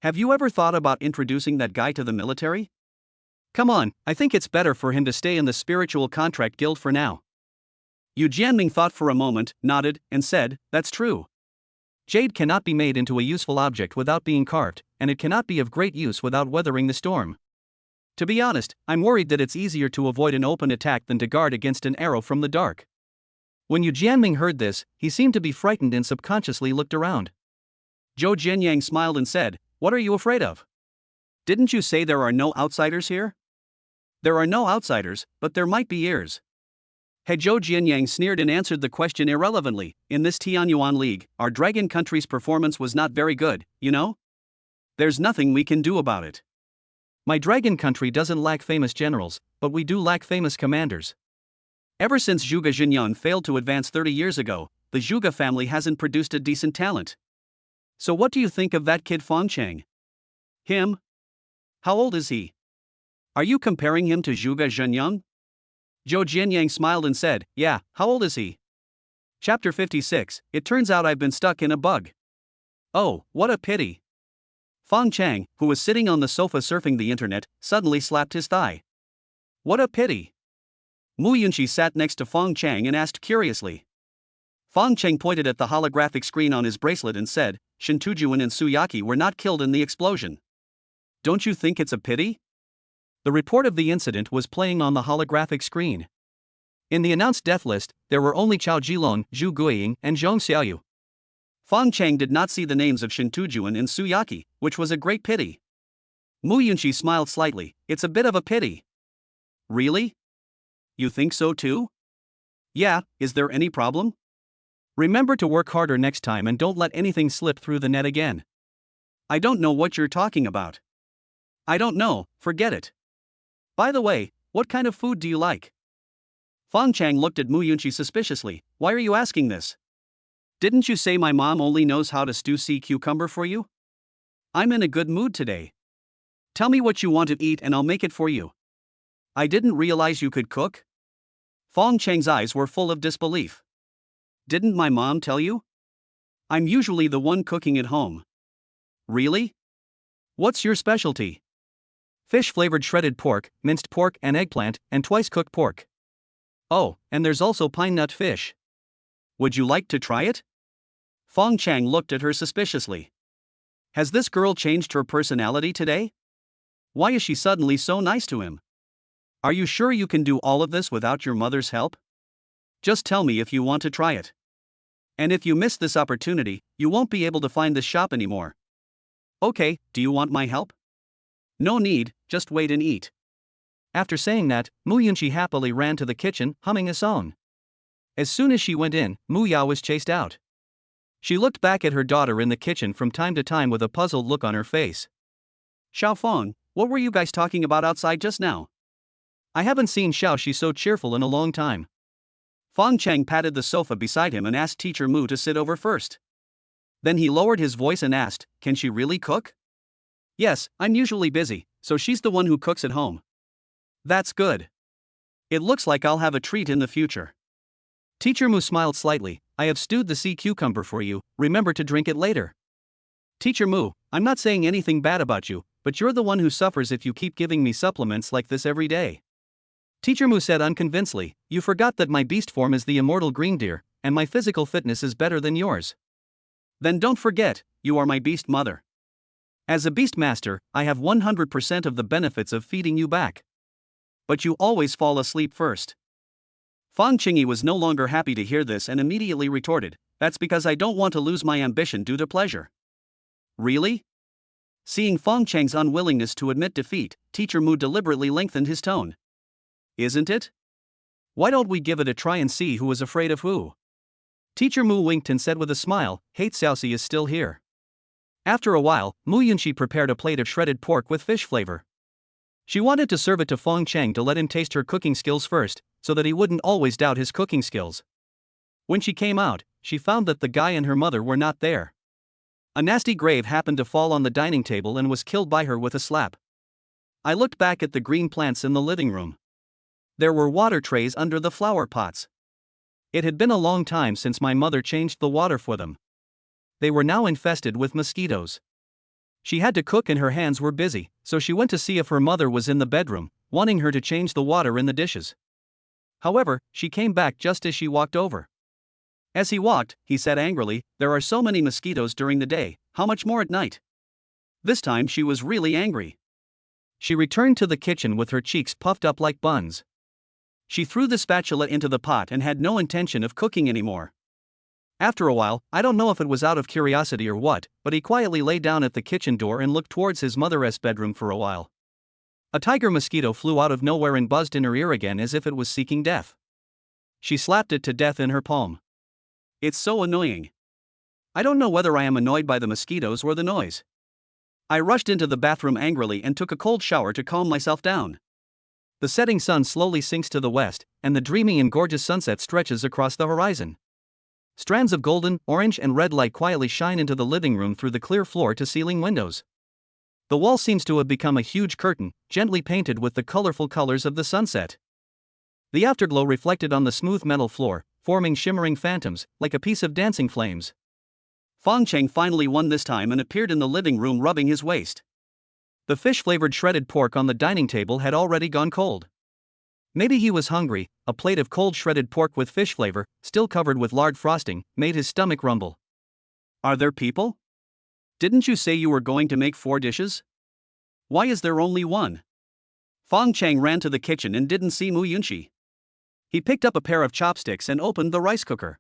Have you ever thought about introducing that guy to the military?" Come on, I think it's better for him to stay in the spiritual contract guild for now. Yu Jianming thought for a moment, nodded, and said, "That's true. Jade cannot be made into a useful object without being carved, and it cannot be of great use without weathering the storm. To be honest, I'm worried that it's easier to avoid an open attack than to guard against an arrow from the dark." When Yu Jianming heard this, he seemed to be frightened and subconsciously looked around. Zhou Jianyang smiled and said, "What are you afraid of? Didn't you say there are no outsiders here?" "There are no outsiders, but there might be ears." He Zhou Jianyang sneered and answered the question irrelevantly. "In this Tianyuan League, our dragon country's performance was not very good, you know? There's nothing we can do about it." My dragon country doesn't lack famous generals, but we do lack famous commanders. Ever since Zhuge Jinyan failed to advance 30 years ago, the Zhuge family hasn't produced a decent talent. So what do you think of that kid Fong Cheng? Him? How old is he? Are you comparing him to Zhuge Jinyan? Zhou Jianyang smiled and said, "Yeah, how old is he?" Chapter 56, It turns out I've been stuck in a bug. Oh, what a pity. Fong Cheng, who was sitting on the sofa surfing the internet, suddenly slapped his thigh. What a pity. Yunxi sat next to Fong Cheng and asked curiously. Fong Cheng pointed at the holographic screen on his bracelet and said, "Shintujuan and Su Yaqi were not killed in the explosion. Don't you think it's a pity?" The report of the incident was playing on the holographic screen. In the announced death list, there were only Chao Jilong, Zhu Guiying, and Zhong Xiaoyu. Fong Cheng did not see the names of Shintujuan and Su Yaqi, which was a great pity. Yunxi smiled slightly. "It's a bit of a pity." "Really? You think so too?" "Yeah, is there any problem?" Remember to work harder next time and don't let anything slip through the net again. "I don't know what you're talking about." "I don't know, forget it. By the way, what kind of food do you like?" Fong Cheng looked at Yunxi suspiciously. "Why are you asking this? Didn't you say my mom only knows how to stew sea cucumber for you? I'm in a good mood today. Tell me what you want to eat and I'll make it for you." "I didn't realize you could cook?" Fong Cheng's eyes were full of disbelief. "Didn't my mom tell you? I'm usually the one cooking at home." "Really? What's your specialty?" "Fish-flavored shredded pork, minced pork and eggplant, and twice-cooked pork. Oh, and there's also pine nut fish. Would you like to try it?" Fong Cheng looked at her suspiciously. Has this girl changed her personality today? Why is she suddenly so nice to him? Are you sure you can do all of this without your mother's help? Just tell me if you want to try it. And if you miss this opportunity, you won't be able to find this shop anymore. Okay, do you want my help? No need, just wait and eat. After saying that, Yunxi happily ran to the kitchen, humming a song. As soon as she went in, Yao was chased out. She looked back at her daughter in the kitchen from time to time with a puzzled look on her face. "Xiaofeng, what were you guys talking about outside just now?" "I haven't seen Xiaoxi so cheerful in a long time." Fong Cheng patted the sofa beside him and asked Teacher Mu to sit over first. Then he lowered his voice and asked, "Can she really cook?" "Yes, I'm usually busy, so she's the one who cooks at home." "That's good. It looks like I'll have a treat in the future." Teacher Mu smiled slightly. "I have stewed the sea cucumber for you, remember to drink it later." "Teacher Mu, I'm not saying anything bad about you, but you're the one who suffers if you keep giving me supplements like this every day." Teacher Mu said unconvincedly, "You forgot that my beast form is the immortal green deer, and my physical fitness is better than yours." "Then don't forget, you are my beast mother. As a beast master, I have 100% of the benefits of feeding you back. But you always fall asleep first." Fang Cheng was no longer happy to hear this and immediately retorted, "That's because I don't want to lose my ambition due to pleasure." "Really?" Seeing Fang Cheng's unwillingness to admit defeat, Teacher Mu deliberately lengthened his tone. "Isn't it? Why don't we give it a try and see who is afraid of who?" Teacher Mu winked and said with a smile, "Hate Xiaoxi is still here." After a while, Yunxi prepared a plate of shredded pork with fish flavor. She wanted to serve it to Fong Cheng to let him taste her cooking skills first, so that he wouldn't always doubt his cooking skills. When she came out, she found that the guy and her mother were not there. A nasty grave happened to fall on the dining table and was killed by her with a slap. I looked back at the green plants in the living room. There were water trays under the flower pots. It had been a long time since my mother changed the water for them. They were now infested with mosquitoes. She had to cook and her hands were busy, so she went to see if her mother was in the bedroom, wanting her to change the water in the dishes. However, she came back just as she walked over. As he walked, he said angrily, "There are so many mosquitoes during the day, how much more at night?" This time she was really angry. She returned to the kitchen with her cheeks puffed up like buns. She threw the spatula into the pot and had no intention of cooking anymore. After a while, I don't know if it was out of curiosity or what, but he quietly lay down at the kitchen door and looked towards his mother's bedroom for a while. A tiger mosquito flew out of nowhere and buzzed in her ear again as if it was seeking death. She slapped it to death in her palm. It's so annoying. I don't know whether I am annoyed by the mosquitoes or the noise. I rushed into the bathroom angrily and took a cold shower to calm myself down. The setting sun slowly sinks to the west, and the dreamy and gorgeous sunset stretches across the horizon. Strands of golden, orange, and red light quietly shine into the living room through the clear floor-to-ceiling windows. The wall seems to have become a huge curtain, gently painted with the colorful colors of the sunset. The afterglow reflected on the smooth metal floor, forming shimmering phantoms, like a piece of dancing flames. Fong Cheng finally won this time and appeared in the living room rubbing his waist. The fish-flavored shredded pork on the dining table had already gone cold. Maybe he was hungry. A plate of cold shredded pork with fish flavor, still covered with lard frosting, made his stomach rumble. Are there people? Didn't you say you were going to make 4 dishes? Why is there only 1? Fong Cheng ran to the kitchen and didn't see Yunxi. He picked up a pair of chopsticks and opened the rice cooker.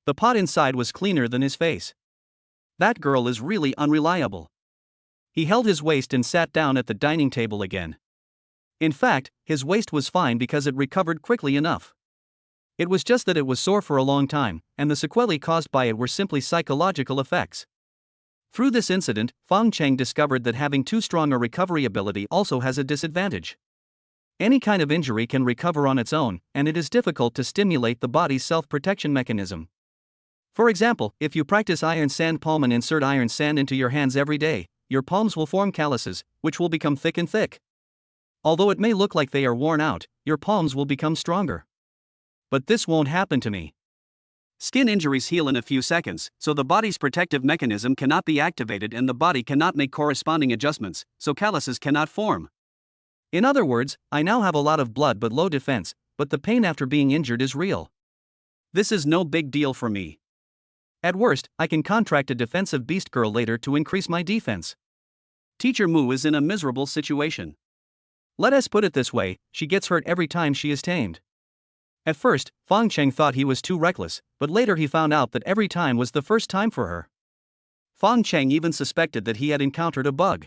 The pot inside was cleaner than his face. That girl is really unreliable. He held his waist and sat down at the dining table again. In fact, his waist was fine because it recovered quickly enough. It was just that it was sore for a long time, and the sequelae caused by it were simply psychological effects. Through this incident, Fong Cheng discovered that having too strong a recovery ability also has a disadvantage. Any kind of injury can recover on its own, and it is difficult to stimulate the body's self-protection mechanism. For example, if you practice iron sand palm and insert iron sand into your hands every day, your palms will form calluses, which will become thick and thick. Although it may look like they are worn out, your palms will become stronger. But this won't happen to me. Skin injuries heal in a few seconds, so the body's protective mechanism cannot be activated and the body cannot make corresponding adjustments, so calluses cannot form. In other words, I now have a lot of blood but low defense, but the pain after being injured is real. This is no big deal for me. At worst, I can contract a defensive beast girl later to increase my defense. Teacher Mu is in a miserable situation. Let us put it this way, she gets hurt every time she is tamed. At first, Fong Cheng thought he was too reckless, but later he found out that every time was the first time for her. Fong Cheng even suspected that he had encountered a bug.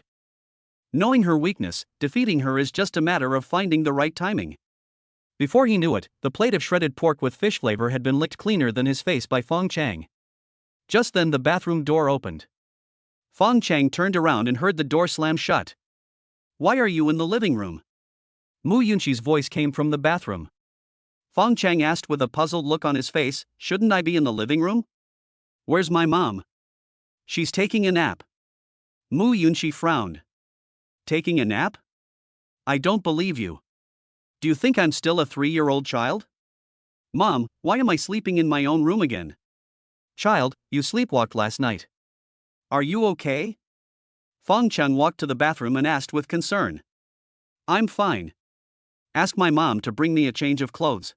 Knowing her weakness, defeating her is just a matter of finding the right timing. Before he knew it, the plate of shredded pork with fish flavor had been licked cleaner than his face by Fong Cheng. Just then the bathroom door opened. Fong Cheng turned around and heard the door slam shut. Why are you in the living room? Yunxi's voice came from the bathroom. Fong Cheng asked with a puzzled look on his face, shouldn't I be in the living room? Where's my mom? She's taking a nap. Yunxi frowned. Taking a nap? I don't believe you. Do you think I'm still a 3-year-old child? Mom, why am I sleeping in my own room again? Child, you sleepwalked last night. Are you okay? Fong Cheng walked to the bathroom and asked with concern. I'm fine. Ask my mom to bring me a change of clothes.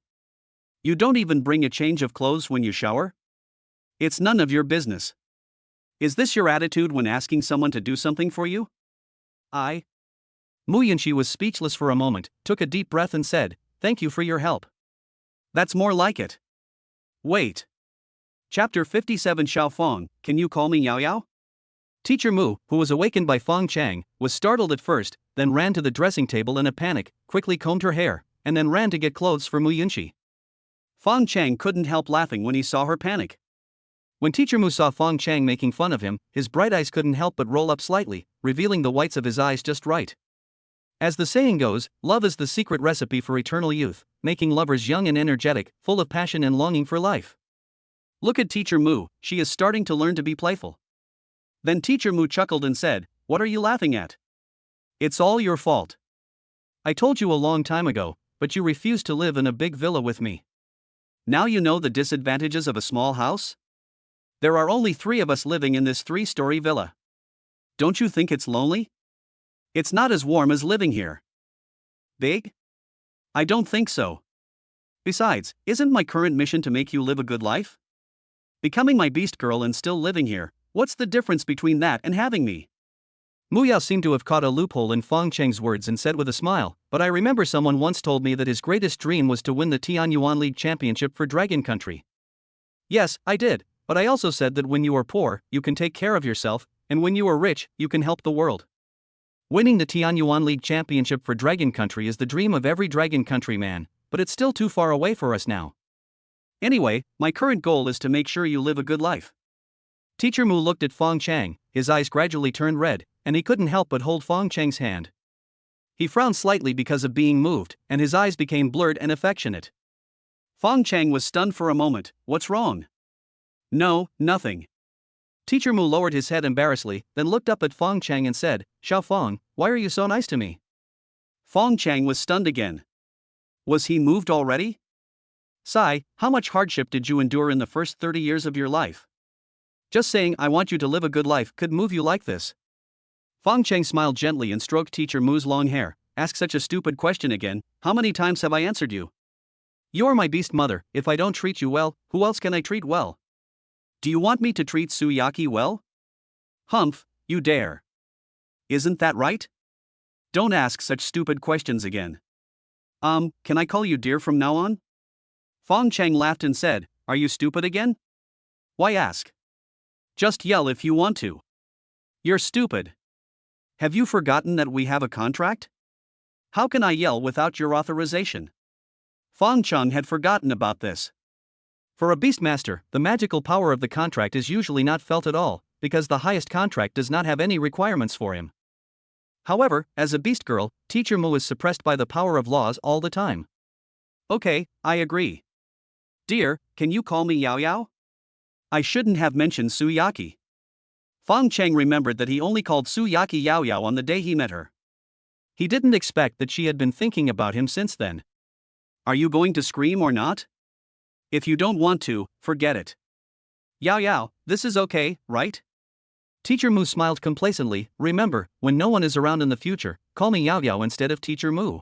You don't even bring a change of clothes when you shower? It's none of your business. Is this your attitude when asking someone to do something for you? Yunxi was speechless for a moment, took a deep breath and said, thank you for your help. That's more like it. Wait. Chapter 57 Xiao Fong, can you call me Yao Yao? Teacher Mu, who was awakened by Fong Cheng, was startled at first, then ran to the dressing table in a panic, quickly combed her hair, and then ran to get clothes for Yunxi. Fong Cheng couldn't help laughing when he saw her panic. When Teacher Mu saw Fong Cheng making fun of him, his bright eyes couldn't help but roll up slightly, revealing the whites of his eyes just right. As the saying goes, love is the secret recipe for eternal youth, making lovers young and energetic, full of passion and longing for life. Look at Teacher Mu, she is starting to learn to be playful. Then Teacher Mu chuckled and said, what are you laughing at? It's all your fault. I told you a long time ago, but you refused to live in a big villa with me. Now you know the disadvantages of a small house? There are only 3 of us living in this 3-story villa. Don't you think it's lonely? It's not as warm as living here. Big? I don't think so. Besides, isn't my current mission to make you live a good life? Becoming my beast girl and still living here, what's the difference between that and having me? Mu Yao seemed to have caught a loophole in Fong Cheng's words and said with a smile, but I remember someone once told me that his greatest dream was to win the Tianyuan League Championship for Dragon Country. Yes, I did, but I also said that when you are poor, you can take care of yourself, and when you are rich, you can help the world. Winning the Tianyuan League Championship for Dragon Country is the dream of every Dragon Country man, but it's still too far away for us now. Anyway, my current goal is to make sure you live a good life. Teacher Mu looked at Fong Cheng, his eyes gradually turned red, and he couldn't help but hold Fong Cheng's hand. He frowned slightly because of being moved, and his eyes became blurred and affectionate. Fong Cheng was stunned for a moment. What's wrong? No, nothing. Teacher Mu lowered his head embarrassedly, then looked up at Fong Cheng and said, Xiao Fong, why are you so nice to me? Fong Cheng was stunned again. Was he moved already? Sai, how much hardship did you endure in the first 30 years of your life? Just saying I want you to live a good life could move you like this. Fong Cheng smiled gently and stroked Teacher Mu's long hair. Ask such a stupid question again, how many times have I answered you? You're my beast mother, if I don't treat you well, who else can I treat well? Do you want me to treat Su Yaqi well? Humph, you dare. Isn't that right? Don't ask such stupid questions again. Can I call you dear from now on? Fong Cheng laughed and said, are you stupid again? Why ask? Just yell if you want to. You're stupid. Have you forgotten that we have a contract? How can I yell without your authorization? Fong Cheng had forgotten about this. For a beastmaster, the magical power of the contract is usually not felt at all, because the highest contract does not have any requirements for him. However, as a beast girl, Teacher Mu is suppressed by the power of laws all the time. Okay, I agree. Dear, can you call me Yao Yao? I shouldn't have mentioned Su Yaqi. Fong Cheng remembered that he only called Su Yaqi Yao Yao on the day he met her. He didn't expect that she had been thinking about him since then. Are you going to scream or not? If you don't want to, forget it. Yao Yao, this is okay, right? Teacher Mu smiled complacently. Remember, when no one is around in the future, call me Yao Yao instead of Teacher Mu.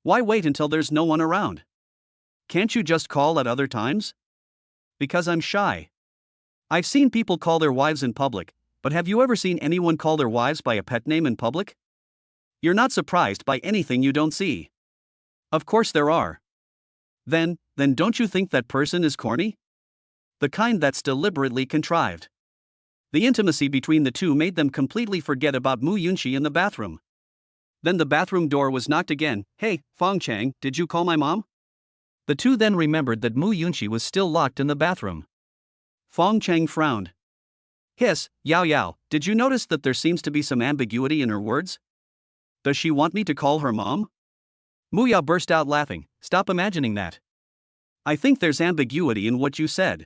Why wait until there's no one around? Can't you just call at other times? Because I'm shy. I've seen people call their wives in public, but have you ever seen anyone call their wives by a pet name in public? You're not surprised by anything you don't see. Of course there are. Then don't you think that person is corny? The kind that's deliberately contrived. The intimacy between the two made them completely forget about Mu Yunxi in the bathroom. Then the bathroom door was knocked again. Hey, Fong Cheng, did you call my mom? The two then remembered that Mu Yunxi was still locked in the bathroom. Fong Cheng frowned. Hiss, Yao Yao, did you notice that there seems to be some ambiguity in her words? Does she want me to call her mom? Mu Yao burst out laughing. Stop imagining that. I think there's ambiguity in what you said.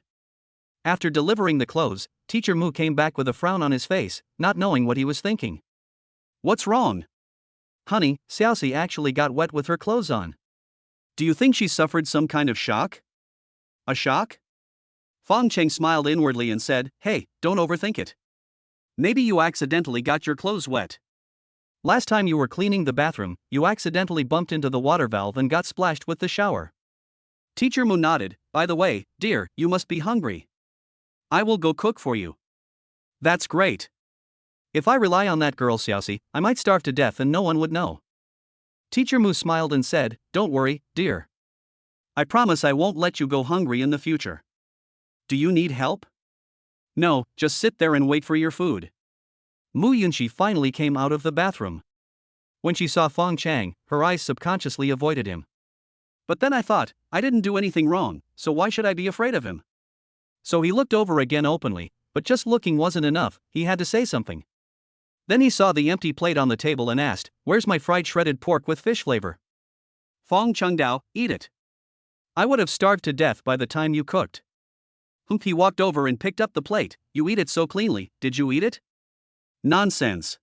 After delivering the clothes, Teacher Mu came back with a frown on his face, not knowing what he was thinking. What's wrong? Honey, Xiaoxi actually got wet with her clothes on. Do you think she suffered some kind of shock? A shock? Fong Cheng smiled inwardly and said, hey, don't overthink it. Maybe you accidentally got your clothes wet. Last time you were cleaning the bathroom, you accidentally bumped into the water valve and got splashed with the shower. Teacher Mu nodded. By the way, dear, you must be hungry. I will go cook for you. That's great. If I rely on that girl Xiaoxi, I might starve to death and no one would know. Teacher Mu smiled and said, don't worry, dear. I promise I won't let you go hungry in the future. Do you need help? No, just sit there and wait for your food. Mu Yunxi finally came out of the bathroom. When she saw Fong Cheng, her eyes subconsciously avoided him. But then I thought, I didn't do anything wrong, so why should I be afraid of him? So he looked over again openly, but just looking wasn't enough, he had to say something. Then he saw the empty plate on the table and asked, where's my fried shredded pork with fish flavor? Fong Cheng Dao, eat it. I would have starved to death by the time you cooked. He walked over and picked up the plate. You eat it so cleanly, did you eat it? Nonsense.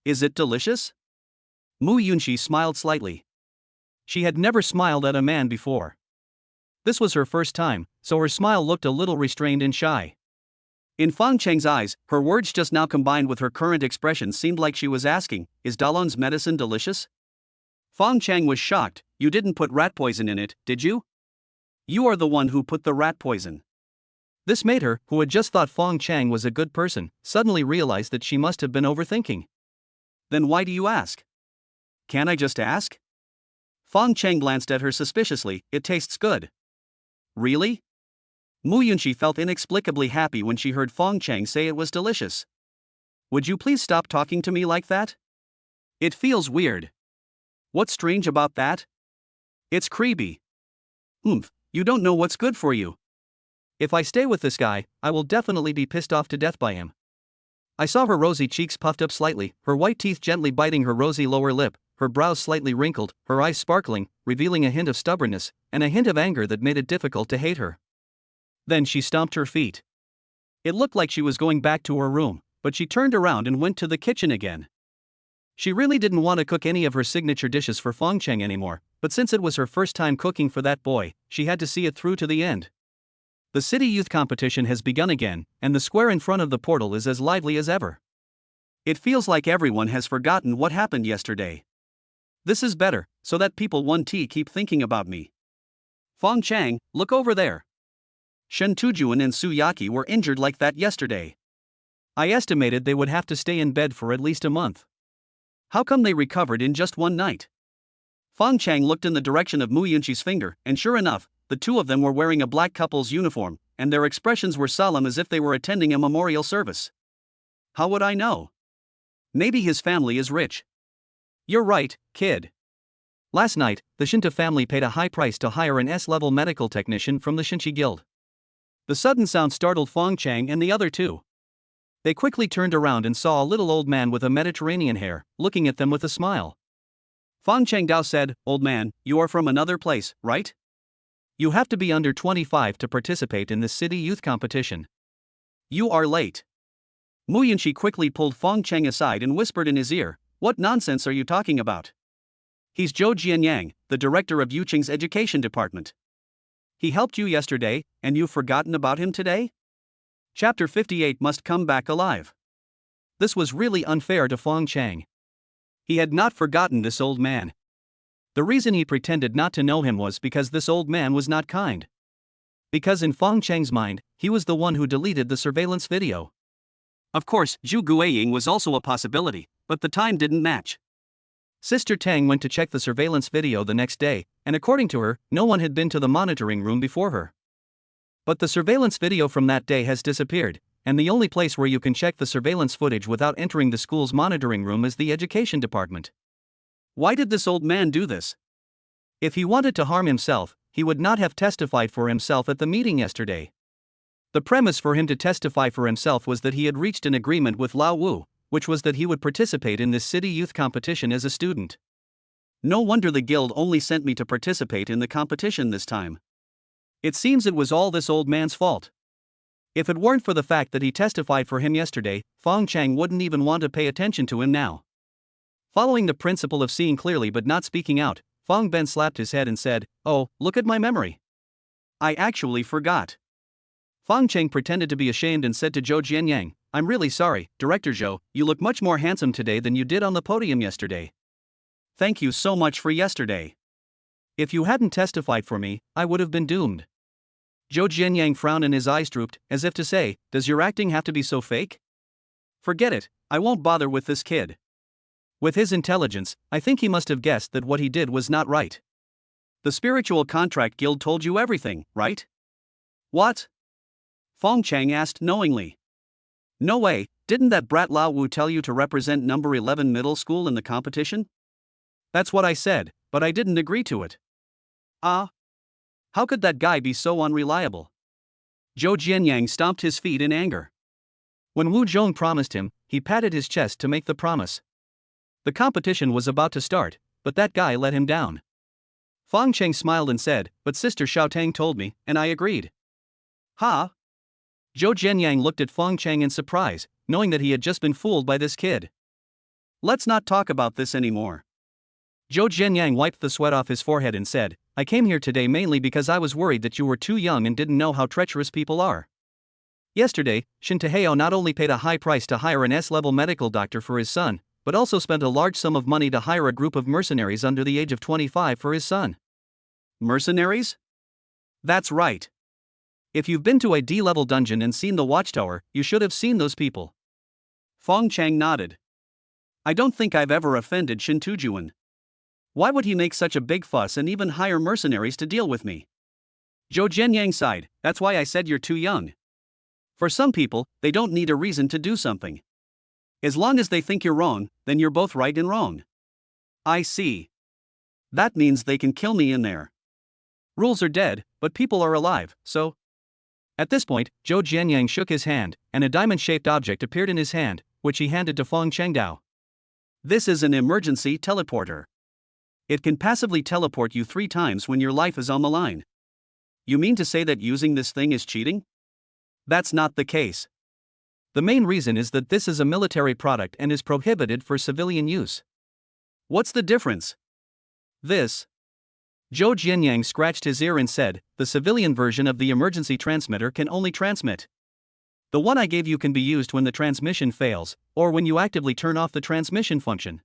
Is it delicious? Mu Yunxi smiled slightly. She had never smiled at a man before. This was her first time, so her smile looked a little restrained and shy. In Fang Cheng's eyes, her words just now combined with her current expression seemed like she was asking, "Is Dalon's medicine delicious?" Fong Cheng was shocked. "You didn't put rat poison in it, did you?" "You are the one who put the rat poison." This made her, who had just thought Fong Cheng was a good person, suddenly realize that she must have been overthinking. "Then why do you ask?" "Can I just ask?" Fong Cheng glanced at her suspiciously. "It tastes good." "Really?" Mu Yunxi felt inexplicably happy when she heard Fong Cheng say it was delicious. "Would you please stop talking to me like that? It feels weird." "What's strange about that?" "It's creepy." You don't know what's good for you." "If I stay with this guy, I will definitely be pissed off to death by him." I saw her rosy cheeks puffed up slightly, her white teeth gently biting her rosy lower lip, her brows slightly wrinkled, her eyes sparkling, revealing a hint of stubbornness, and a hint of anger that made it difficult to hate her. Then she stomped her feet. It looked like she was going back to her room, but she turned around and went to the kitchen again. She really didn't want to cook any of her signature dishes for Fong Cheng anymore, but since it was her first time cooking for that boy, she had to see it through to the end. The city youth competition has begun again, and the square in front of the portal is as lively as ever. It feels like everyone has forgotten what happened yesterday. This is better, so that people 1T keep thinking about me. Fong Cheng, look over there. Shen Tujuan and Su Yaqi were injured like that yesterday. I estimated they would have to stay in bed for at least a month. How come they recovered in just one night? Fong Cheng looked in the direction of Mu Yunxi's finger, and sure enough, the two of them were wearing a black couple's uniform, and their expressions were solemn as if they were attending a memorial service. How would I know? Maybe his family is rich. You're right, kid. Last night, the Shinta family paid a high price to hire an S-level medical technician from the Yunxi Guild. The sudden sound startled Fong Cheng and the other two. They quickly turned around and saw a little old man with a Mediterranean hair, looking at them with a smile. Fong Cheng Dao said, "Old man, you are from another place, right? You have to be under 25 to participate in this city youth competition. You are late." Mu Yunxi quickly pulled Fong Cheng aside and whispered in his ear, "What nonsense are you talking about? He's Zhou Jianyang, the director of Yucheng's education department. He helped you yesterday, and you've forgotten about him today?" Chapter 58 must come back alive. This was really unfair to Fong Cheng. He had not forgotten this old man. The reason he pretended not to know him was because this old man was not kind. Because in Fong Cheng's mind, he was the one who deleted the surveillance video. Of course, Zhu Guiying was also a possibility, but the time didn't match. Sister Tang went to check the surveillance video the next day, and according to her, no one had been to the monitoring room before her. But the surveillance video from that day has disappeared, and the only place where you can check the surveillance footage without entering the school's monitoring room is the education department. Why did this old man do this? If he wanted to harm himself, he would not have testified for himself at the meeting yesterday. The premise for him to testify for himself was that he had reached an agreement with Lao Wu, which was that he would participate in this city youth competition as a student. No wonder the guild only sent me to participate in the competition this time. It seems it was all this old man's fault. If it weren't for the fact that he testified for him yesterday, Fong Cheng wouldn't even want to pay attention to him now. Following the principle of seeing clearly but not speaking out, Fong Ben slapped his head and said, "Oh, look at my memory. I actually forgot." Fong Cheng pretended to be ashamed and said to Zhou Jianyang, "I'm really sorry, Director Zhou, you look much more handsome today than you did on the podium yesterday. Thank you so much for yesterday. If you hadn't testified for me, I would have been doomed." Zhou Jianyang frowned and his eyes drooped, as if to say, "Does your acting have to be so fake? Forget it, I won't bother with this kid." With his intelligence, I think he must have guessed that what he did was not right. The Spiritual Contract Guild told you everything, right? What? Fong Cheng asked knowingly. No way, didn't that brat Lao Wu tell you to represent number 11 middle school in the competition? That's what I said, but I didn't agree to it. Ah? How could that guy be so unreliable? Zhou Jianyang stomped his feet in anger. When Wu Zhong promised him, he patted his chest to make the promise. The competition was about to start, but that guy let him down. Fong Cheng smiled and said, "But Sister Xiaotang told me, and I agreed." Ha? Zhou Jianyang looked at Fong Cheng in surprise, knowing that he had just been fooled by this kid. Let's not talk about this anymore. Zhou Jianyang wiped the sweat off his forehead and said, I came here today mainly because I was worried that you were too young and didn't know how treacherous people are. Yesterday, Shinta not only paid a high price to hire an S-level medical doctor for his son, but also spent a large sum of money to hire a group of mercenaries under the age of 25 for his son. Mercenaries? That's right. If you've been to a D-level dungeon and seen the watchtower, you should have seen those people. Fong Cheng nodded. I don't think I've ever offended Shintujuan. Why would he make such a big fuss and even hire mercenaries to deal with me? Zhou Jianyang sighed, that's why I said you're too young. For some people, they don't need a reason to do something. As long as they think you're wrong, then you're both right and wrong. I see. That means they can kill me in there. Rules are dead, but people are alive, so. At this point, Zhou Jianyang shook his hand, and a diamond-shaped object appeared in his hand, which he handed to Fong Cheng. This is an emergency teleporter. It can passively teleport you 3 times when your life is on the line. You mean to say that using this thing is cheating? That's not the case. The main reason is that this is a military product and is prohibited for civilian use. What's the difference? This. Zhou Jianyang scratched his ear and said, the civilian version of the emergency transmitter can only transmit. The one I gave you can be used when the transmission fails, or when you actively turn off the transmission function.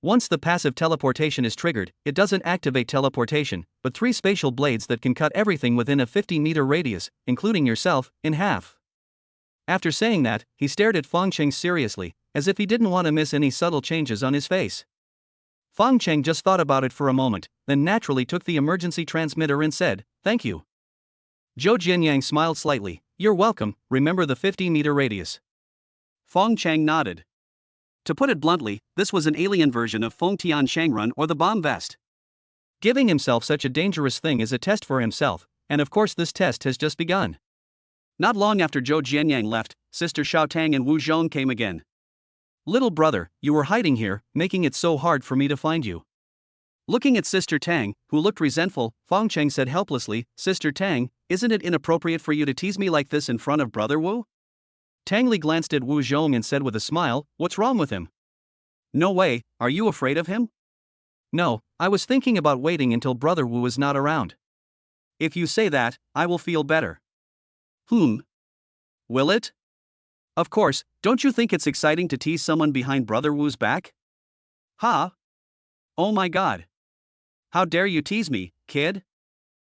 Once the passive teleportation is triggered, it doesn't activate teleportation, but 3 spatial blades that can cut everything within a 50-meter radius, including yourself, in half. After saying that, he stared at Fong Cheng seriously, as if he didn't want to miss any subtle changes on his face. Fong Cheng just thought about it for a moment, then naturally took the emergency transmitter and said, thank you. Zhou Jianyang smiled slightly, you're welcome, remember the 50-meter radius. Fong Cheng nodded. To put it bluntly, this was an alien version of Feng Tian Shangrun or the bomb vest. Giving himself such a dangerous thing is a test for himself, and of course this test has just begun. Not long after Zhou Jianyang left, Sister Xiaotang and Wu Zhong came again. Little brother, you were hiding here, making it so hard for me to find you. Looking at Sister Tang, who looked resentful, Fong Cheng said helplessly, Sister Tang, isn't it inappropriate for you to tease me like this in front of Brother Wu? Tang Li glanced at Wu Zhong and said with a smile, what's wrong with him? No way, are you afraid of him? No, I was thinking about waiting until Brother Wu is not around. If you say that, I will feel better. Will it? Of course, don't you think it's exciting to tease someone behind Brother Wu's back? Huh? Oh my god. How dare you tease me, kid?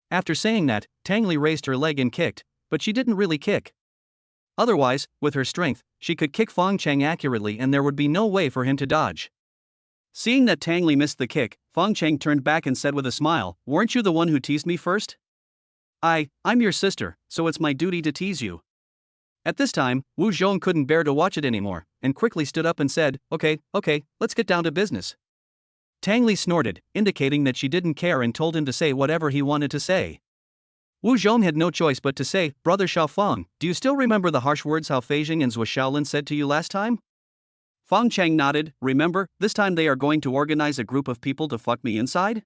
After saying that, Tang Li raised her leg and kicked, but she didn't really kick. Otherwise, with her strength, she could kick Fong Cheng accurately and there would be no way for him to dodge. Seeing that Tang Li missed the kick, Fong Cheng turned back and said with a smile, weren't you the one who teased me first? I'm your sister, so it's my duty to tease you. At this time, Wu Zhong couldn't bear to watch it anymore, and quickly stood up and said, okay, let's get down to business. Tang Li snorted, indicating that she didn't care and told him to say whatever he wanted to say. Wu Zhong had no choice but to say, Brother Xiaofeng, do you still remember the harsh words Hao Feijing and Zhou Shaolin said to you last time? Fong Cheng nodded, remember, this time they are going to organize a group of people to fuck me inside?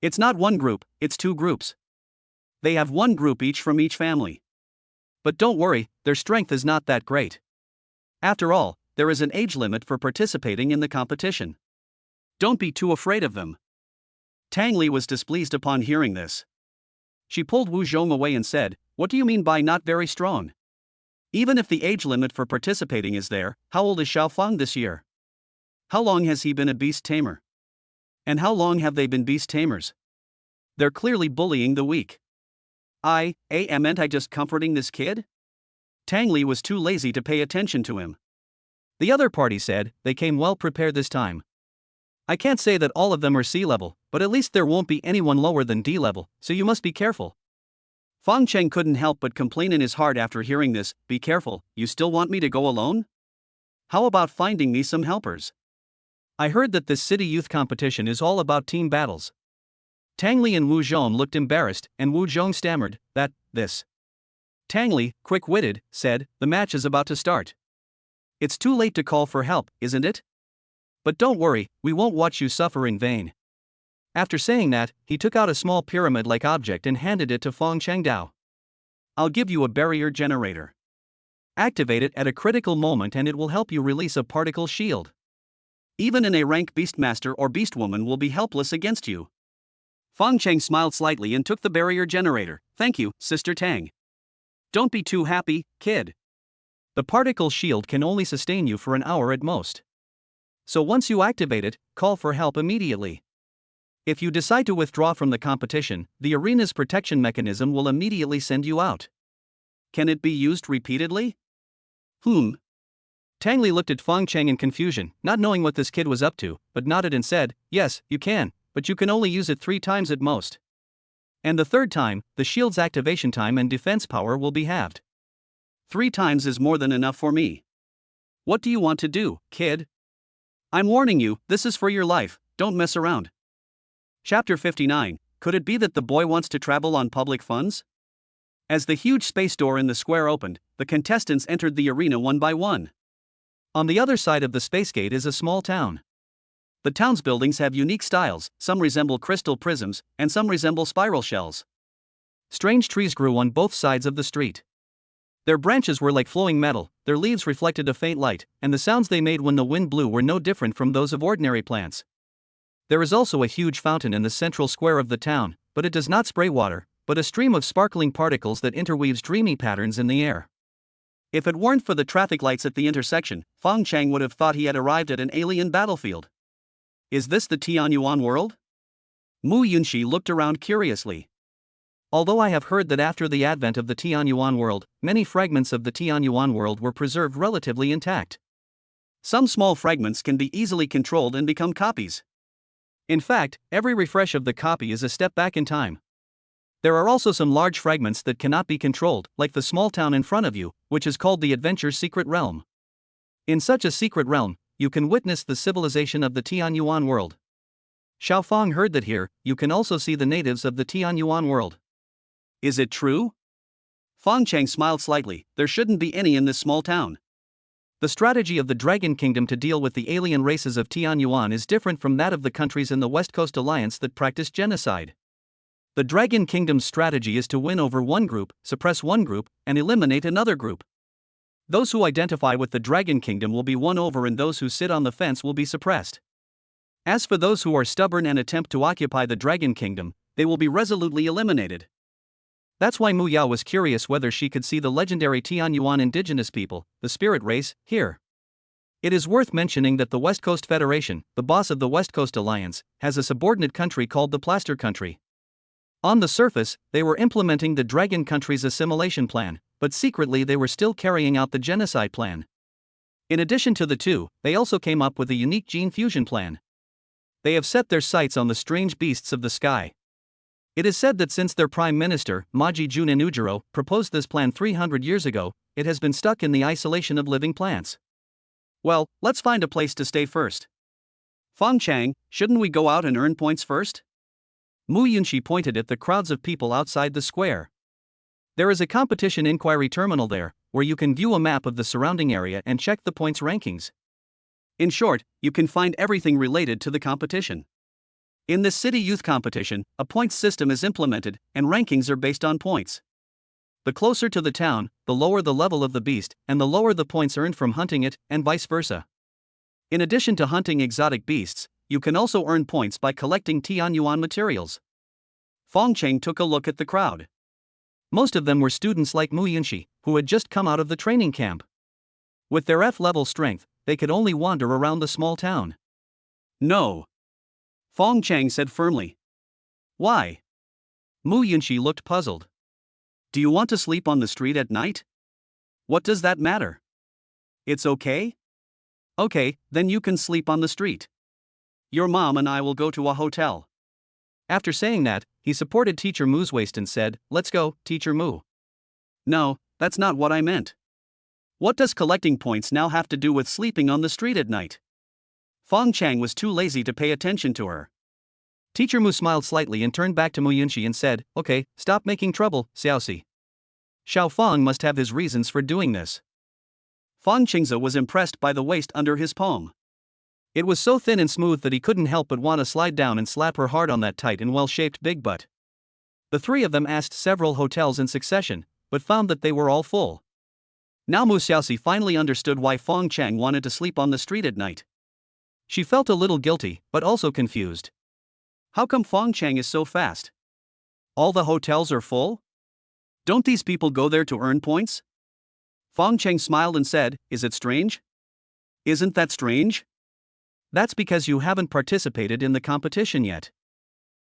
It's not one group, it's 2 groups. They have 1 group each from each family. But don't worry, their strength is not that great. After all, there is an age limit for participating in the competition. Don't be too afraid of them. Tang Li was displeased upon hearing this. She pulled Wu Zhong away and said, what do you mean by not very strong? Even if the age limit for participating is there, how old is Xiaofeng this year? How long has he been a beast tamer? And how long have they been beast tamers? They're clearly bullying the weak. Am I just comforting this kid? Tang Li was too lazy to pay attention to him. The other party said, they came well prepared this time. I can't say that all of them are C level, but at least there won't be anyone lower than D level, so you must be careful. Fong Cheng couldn't help but complain in his heart after hearing this, be careful, you still want me to go alone? How about finding me some helpers? I heard that this city youth competition is all about team battles. Tang Li and Wu Zhong looked embarrassed, and Wu Zhong stammered, this. Tang Li, quick-witted, said, the match is about to start. It's too late to call for help, isn't it? But don't worry, we won't watch you suffer in vain. After saying that, he took out a small pyramid-like object and handed it to Fong Cheng. I'll give you a barrier generator. Activate it at a critical moment and it will help you release a particle shield. Even an A-rank beastmaster or beastwoman will be helpless against you. Fong Cheng smiled slightly and took the barrier generator. Thank you, Sister Tang. Don't be too happy, kid. The particle shield can only sustain you for an hour at most. So once you activate it, call for help immediately. If you decide to withdraw from the competition, the arena's protection mechanism will immediately send you out. Can it be used repeatedly? Tang Li looked at Fong Cheng in confusion, not knowing what this kid was up to, but nodded and said, yes, you can, but you can only use it 3 times at most. And the 3rd time, the shield's activation time and defense power will be halved. 3 times is more than enough for me. What do you want to do, kid? I'm warning you, this is for your life, don't mess around. Chapter 59, could it be that the boy wants to travel on public funds? As the huge space door in the square opened, the contestants entered the arena one by one. On the other side of the space gate is a small town. The town's buildings have unique styles, some resemble crystal prisms, and some resemble spiral shells. Strange trees grew on both sides of the street. Their branches were like flowing metal, their leaves reflected a faint light, and the sounds they made when the wind blew were no different from those of ordinary plants. There is also a huge fountain in the central square of the town, but it does not spray water, but a stream of sparkling particles that interweaves dreamy patterns in the air. If it weren't for the traffic lights at the intersection, Fong Cheng would have thought he had arrived at an alien battlefield. Is this the Tianyuan world? Yunxi looked around curiously. Although I have heard that after the advent of the Tianyuan world, many fragments of the Tianyuan world were preserved relatively intact. Some small fragments can be easily controlled and become copies. In fact, every refresh of the copy is a step back in time. There are also some large fragments that cannot be controlled, like the small town in front of you, which is called the Adventure's Secret Realm. In such a secret realm, you can witness the civilization of the Tianyuan world. Xiao Fang heard that here, you can also see the natives of the Tianyuan world. Is it true? Fong Cheng smiled slightly. There shouldn't be any in this small town. The strategy of the Dragon Kingdom to deal with the alien races of Tianyuan is different from that of the countries in the West Coast Alliance that practice genocide. The Dragon Kingdom's strategy is to win over one group, suppress one group, and eliminate another group. Those who identify with the Dragon Kingdom will be won over and those who sit on the fence will be suppressed. As for those who are stubborn and attempt to occupy the Dragon Kingdom, they will be resolutely eliminated. That's why Mu Yao was curious whether she could see the legendary Tianyuan indigenous people, the spirit race, here. It is worth mentioning that the West Coast Federation, the boss of the West Coast Alliance, has a subordinate country called the Plaster Country. On the surface, they were implementing the Dragon Country's assimilation plan, but secretly they were still carrying out the genocide plan. In addition to the two, they also came up with a unique gene fusion plan. They have set their sights on the strange beasts of the sky. It is said that since their Prime Minister, Maji Junin Ujiro, proposed this plan 300 years ago, it has been stuck in the isolation of living plants. Well, let's find a place to stay first. Fong Cheng, shouldn't we go out and earn points first? Yunxi pointed at the crowds of people outside the square. There is a competition inquiry terminal there, where you can view a map of the surrounding area and check the points rankings. In short, you can find everything related to the competition. In this city youth competition, a points system is implemented, and rankings are based on points. The closer to the town, the lower the level of the beast, and the lower the points earned from hunting it, and vice versa. In addition to hunting exotic beasts, you can also earn points by collecting Tianyuan materials. Fong Cheng took a look at the crowd. Most of them were students like Yunxi, who had just come out of the training camp. With their F-level strength, they could only wander around the small town. No. Fong Cheng said firmly. Why? Yunxi looked puzzled. Do you want to sleep on the street at night? What does that matter? It's okay? Okay, then you can sleep on the street. Your mom and I will go to a hotel. After saying that, he supported Teacher Mu's waist and said, "Let's go, Teacher Mu." No, that's not what I meant. What does collecting points now have to do with sleeping on the street at night? Fong Cheng was too lazy to pay attention to her. Teacher Mu smiled slightly and turned back to Yunxi and said, "Okay, stop making trouble, Xiaoxi." Xiao Fang must have his reasons for doing this. Fong Chengza was impressed by the waist under his palm. It was so thin and smooth that he couldn't help but want to slide down and slap her hard on that tight and well-shaped big butt. The three of them asked several hotels in succession, but found that they were all full. Now Mu Xiaoxi finally understood why Fong Cheng wanted to sleep on the street at night. She felt a little guilty, but also confused. How come Fong Cheng is so fast? All the hotels are full? Don't these people go there to earn points? Fong Cheng smiled and said, Is it strange? Isn't that strange? That's because you haven't participated in the competition yet.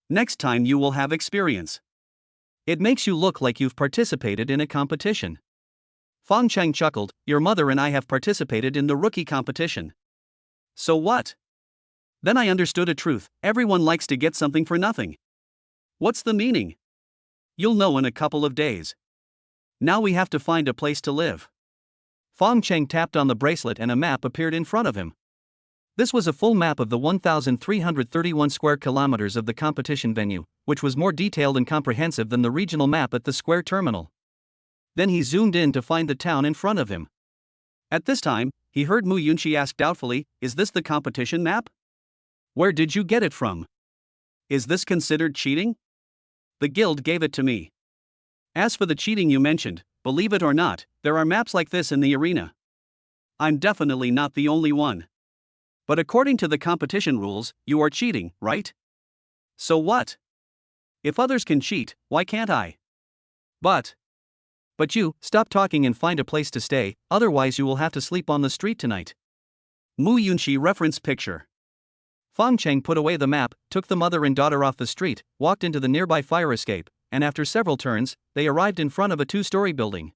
Next time you will have experience. It makes you look like you've participated in a competition. Fong Cheng chuckled, Your mother and I have participated in the rookie competition. So what? Then I understood a truth, everyone likes to get something for nothing. What's the meaning? You'll know in a couple of days. Now we have to find a place to live. Fong Cheng tapped on the bracelet and a map appeared in front of him. This was a full map of the 1,331 square kilometers of the competition venue, which was more detailed and comprehensive than the regional map at the square terminal. Then he zoomed in to find the town in front of him. At this time, he heard Mu Yunxi ask doubtfully, Is this the competition map? Where did you get it from? Is this considered cheating? The guild gave it to me. As for the cheating you mentioned, believe it or not, there are maps like this in the arena. I'm definitely not the only one. But according to the competition rules, you are cheating, right? So what? If others can cheat, why can't I? But you, stop talking and find a place to stay, otherwise you will have to sleep on the street tonight. Mu Yunxi reference picture. Fong Cheng put away the map, took the mother and daughter off the street, walked into the nearby fire escape, and after several turns, they arrived in front of a 2-story building.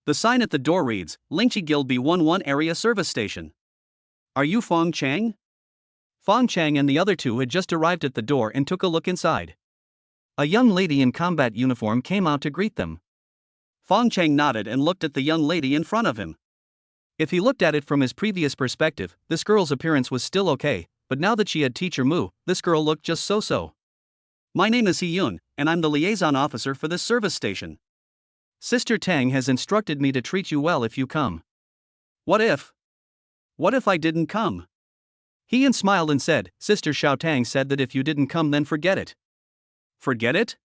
The sign at the door reads, Yunxi Guild B11 Area Service Station. Are you Fong Cheng? Fong Cheng and the other two had just arrived at the door and took a look inside. A young lady in combat uniform came out to greet them. Fong Cheng nodded and looked at the young lady in front of him. If he looked at it from his previous perspective, this girl's appearance was still okay, but now that she had Teacher Mu, this girl looked just so-so. My name is Yun, and I'm the liaison officer for this service station. Sister Tang has instructed me to treat you well if you come. What if I didn't come? He smiled and said, Sister Xiao Tang said that if you didn't come then forget it. Forget it?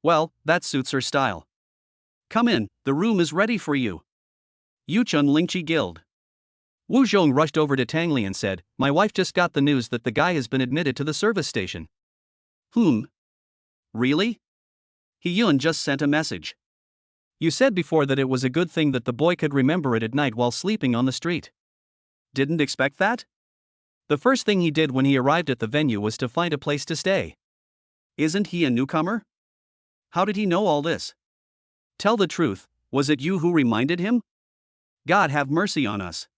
Well, that suits her style. Come in, the room is ready for you. Yuchun Yunxi Guild. Wu Zhong rushed over to Tang Li and said, My wife just got the news that the guy has been admitted to the service station. Really? Yun just sent a message. You said before that it was a good thing that the boy could remember it at night while sleeping on the street. Didn't expect that? The first thing he did when he arrived at the venue was to find a place to stay. Isn't he a newcomer? How did he know all this? Tell the truth, was it you who reminded him? God have mercy on us.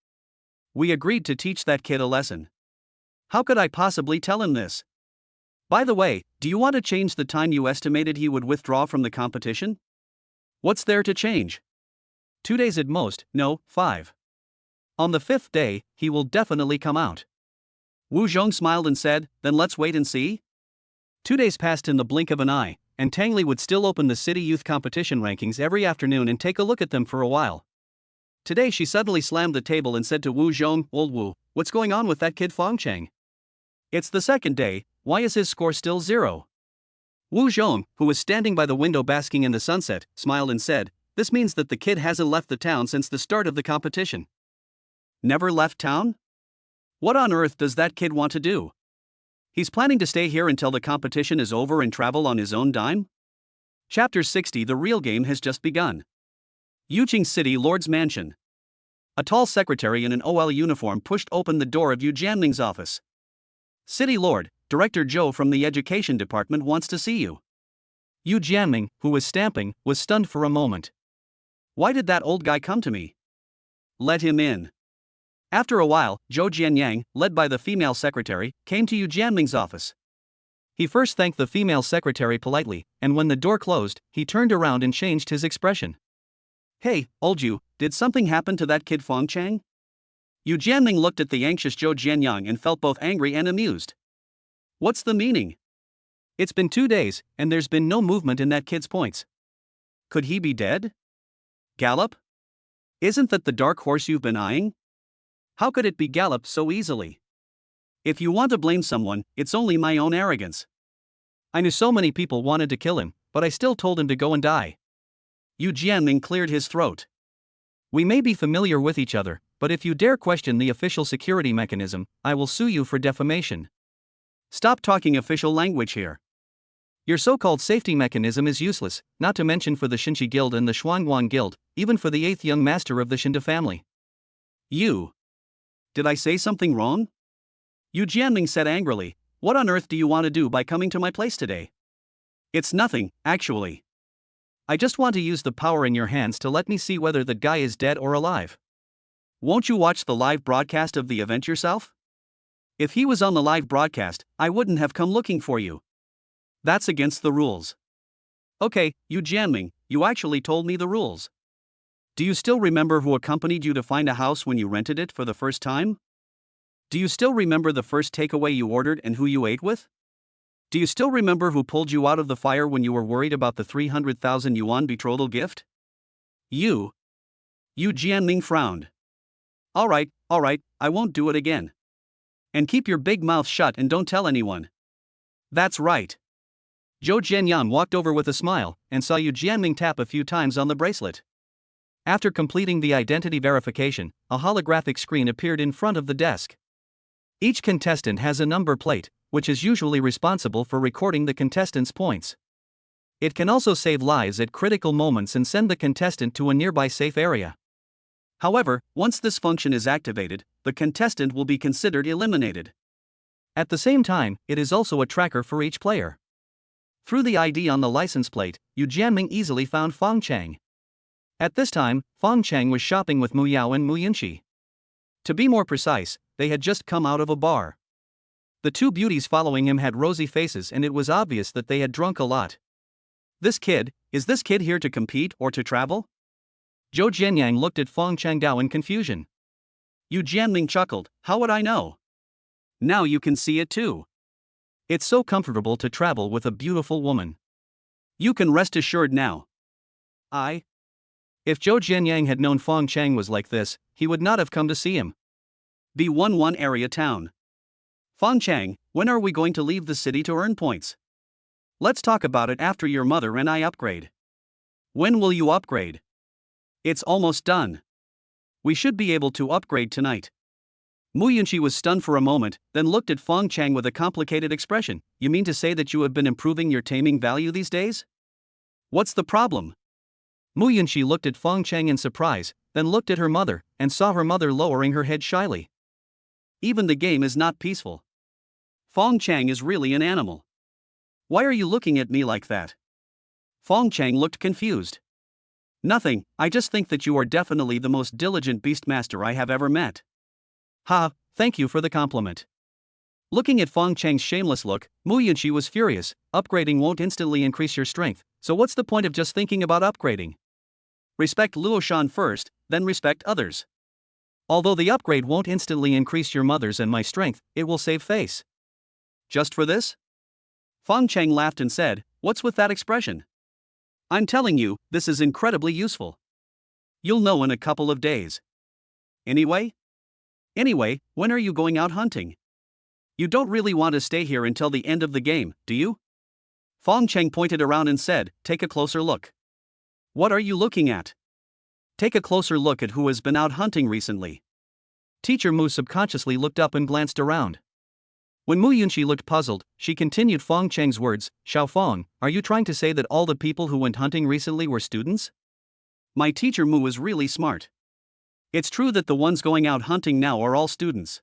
We agreed to teach that kid a lesson. How could I possibly tell him this? By the way, do you want to change the time you estimated he would withdraw from the competition? What's there to change? 2 days at most, no, 5. On the 5th day, he will definitely come out. Wu Zhong smiled and said, Then let's wait and see. 2 days passed in the blink of an eye, and Tang Li would still open the city youth competition rankings every afternoon and take a look at them for a while. Today she suddenly slammed the table and said to Wu Zhong, Old Wu, what's going on with that kid Fong Cheng? It's the second day, why is his score still 0? Wu Zhong, who was standing by the window basking in the sunset, smiled and said, This means that the kid hasn't left the town since the start of the competition. Never left town? What on earth does that kid want to do? He's planning to stay here until the competition is over and travel on his own dime? Chapter 60 The real game has just begun. Yuqing City Lord's Mansion. A tall secretary in an OL uniform pushed open the door of Yu Jianming's office. City Lord, Director Zhou from the Education Department wants to see you. Yu Jianming, who was stamping, was stunned for a moment. Why did that old guy come to me? Let him in. After a while, Zhou Jianyang, led by the female secretary, came to Yu Jianming's office. He first thanked the female secretary politely, and when the door closed, he turned around and changed his expression. Hey, old Yu, did something happen to that kid Fong Cheng? Yu Jianming looked at the anxious Zhou Jianyang and felt both angry and amused. What's the meaning? It's been 2 days, and there's been no movement in that kid's points. Could he be dead? Gallop? Isn't that the dark horse you've been eyeing? How could it be Gallop so easily? If you want to blame someone, it's only my own arrogance. I knew so many people wanted to kill him, but I still told him to go and die. Yu Jianming cleared his throat. We may be familiar with each other, but if you dare question the official security mechanism, I will sue you for defamation. Stop talking official language here. Your so-called safety mechanism is useless, not to mention for the Shinchi Guild and the Xuanguang Guild, even for the 8th young master of the Shinta family. You. Did I say something wrong? Yu Jianming said angrily, what on earth do you want to do by coming to my place today? It's nothing, actually. I just want to use the power in your hands to let me see whether the guy is dead or alive. Won't you watch the live broadcast of the event yourself? If he was on the live broadcast, I wouldn't have come looking for you. That's against the rules. Okay, Yu Jianming, you actually told me the rules. Do you still remember who accompanied you to find a house when you rented it for the first time? Do you still remember the first takeaway you ordered and who you ate with? Do you still remember who pulled you out of the fire when you were worried about the 300,000 yuan betrothal gift? Yu Jianming frowned. Alright, I won't do it again. And keep your big mouth shut and don't tell anyone. That's right. Zhou Jianyan walked over with a smile and saw Yu Jianming tap a few times on the bracelet. After completing the identity verification, a holographic screen appeared in front of the desk. Each contestant has a number plate, which is usually responsible for recording the contestant's points. It can also save lives at critical moments and send the contestant to a nearby safe area. However, once this function is activated, the contestant will be considered eliminated. At the same time, it is also a tracker for each player. Through the ID on the license plate, Yu Jianming easily found Fong Cheng. At this time, Fong Cheng was shopping with Mu Yao and Mu Yunxi. To be more precise, they had just come out of a bar. The two beauties following him had rosy faces and it was obvious that they had drunk a lot. Is this kid here to compete or to travel? Zhou Jianyang looked at Fong Changdao in confusion. Yu Jianming chuckled, how would I know? Now you can see it too. It's so comfortable to travel with a beautiful woman. You can rest assured now. If Zhou Jianyang had known Fong Cheng was like this, he would not have come to see him. B11 area town. Fong Cheng, when are we going to leave the city to earn points? Let's talk about it after your mother and I upgrade. When will you upgrade? It's almost done. We should be able to upgrade tonight. Mu Yunxi was stunned for a moment, then looked at Fong Cheng with a complicated expression. You mean to say that you have been improving your taming value these days? What's the problem? Mu Yunxi looked at Fong Cheng in surprise, then looked at her mother, and saw her mother lowering her head shyly. Even the game is not peaceful. Fong Cheng is really an animal. Why are you looking at me like that? Fong Cheng looked confused. Nothing, I just think that you are definitely the most diligent beastmaster I have ever met. Ha, thank you for the compliment. Looking at Fong Cheng's shameless look, Mu Yunxi was furious. Upgrading won't instantly increase your strength, so what's the point of just thinking about upgrading? Respect Luoshan first, then respect others. Although the upgrade won't instantly increase your mother's and my strength, it will save face. Just for this? Fong Cheng laughed and said, what's with that expression? I'm telling you, this is incredibly useful. You'll know in a couple of days. Anyway, when are you going out hunting? You don't really want to stay here until the end of the game, do you? Fong Cheng pointed around and said, take a closer look. What are you looking at? Take a closer look at who has been out hunting recently. Teacher Mu subconsciously looked up and glanced around. When Mu Yunxi looked puzzled, she continued Fong Cheng's words, Xiao Fong, are you trying to say that all the people who went hunting recently were students? My teacher Mu is really smart. It's true that the ones going out hunting now are all students.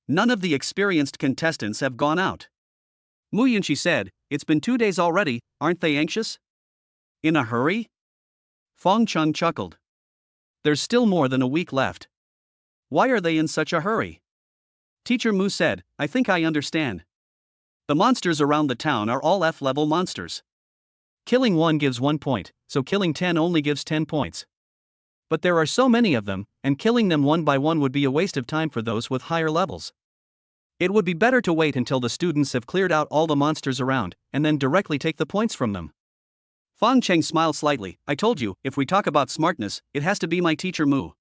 None of the experienced contestants have gone out. Mu Yunxi said, it's been 2 days already, aren't they anxious? In a hurry? Fong Cheng chuckled. There's still more than a week left. Why are they in such a hurry? Teacher Mu said, I think I understand. The monsters around the town are all F-level monsters. Killing 1 gives 1 point, so killing 10 only gives 10 points. But there are so many of them, and killing them one by one would be a waste of time for those with higher levels. It would be better to wait until the students have cleared out all the monsters around, and then directly take the points from them. Fong Cheng smiled slightly. I told you, if we talk about smartness, it has to be my teacher Mu.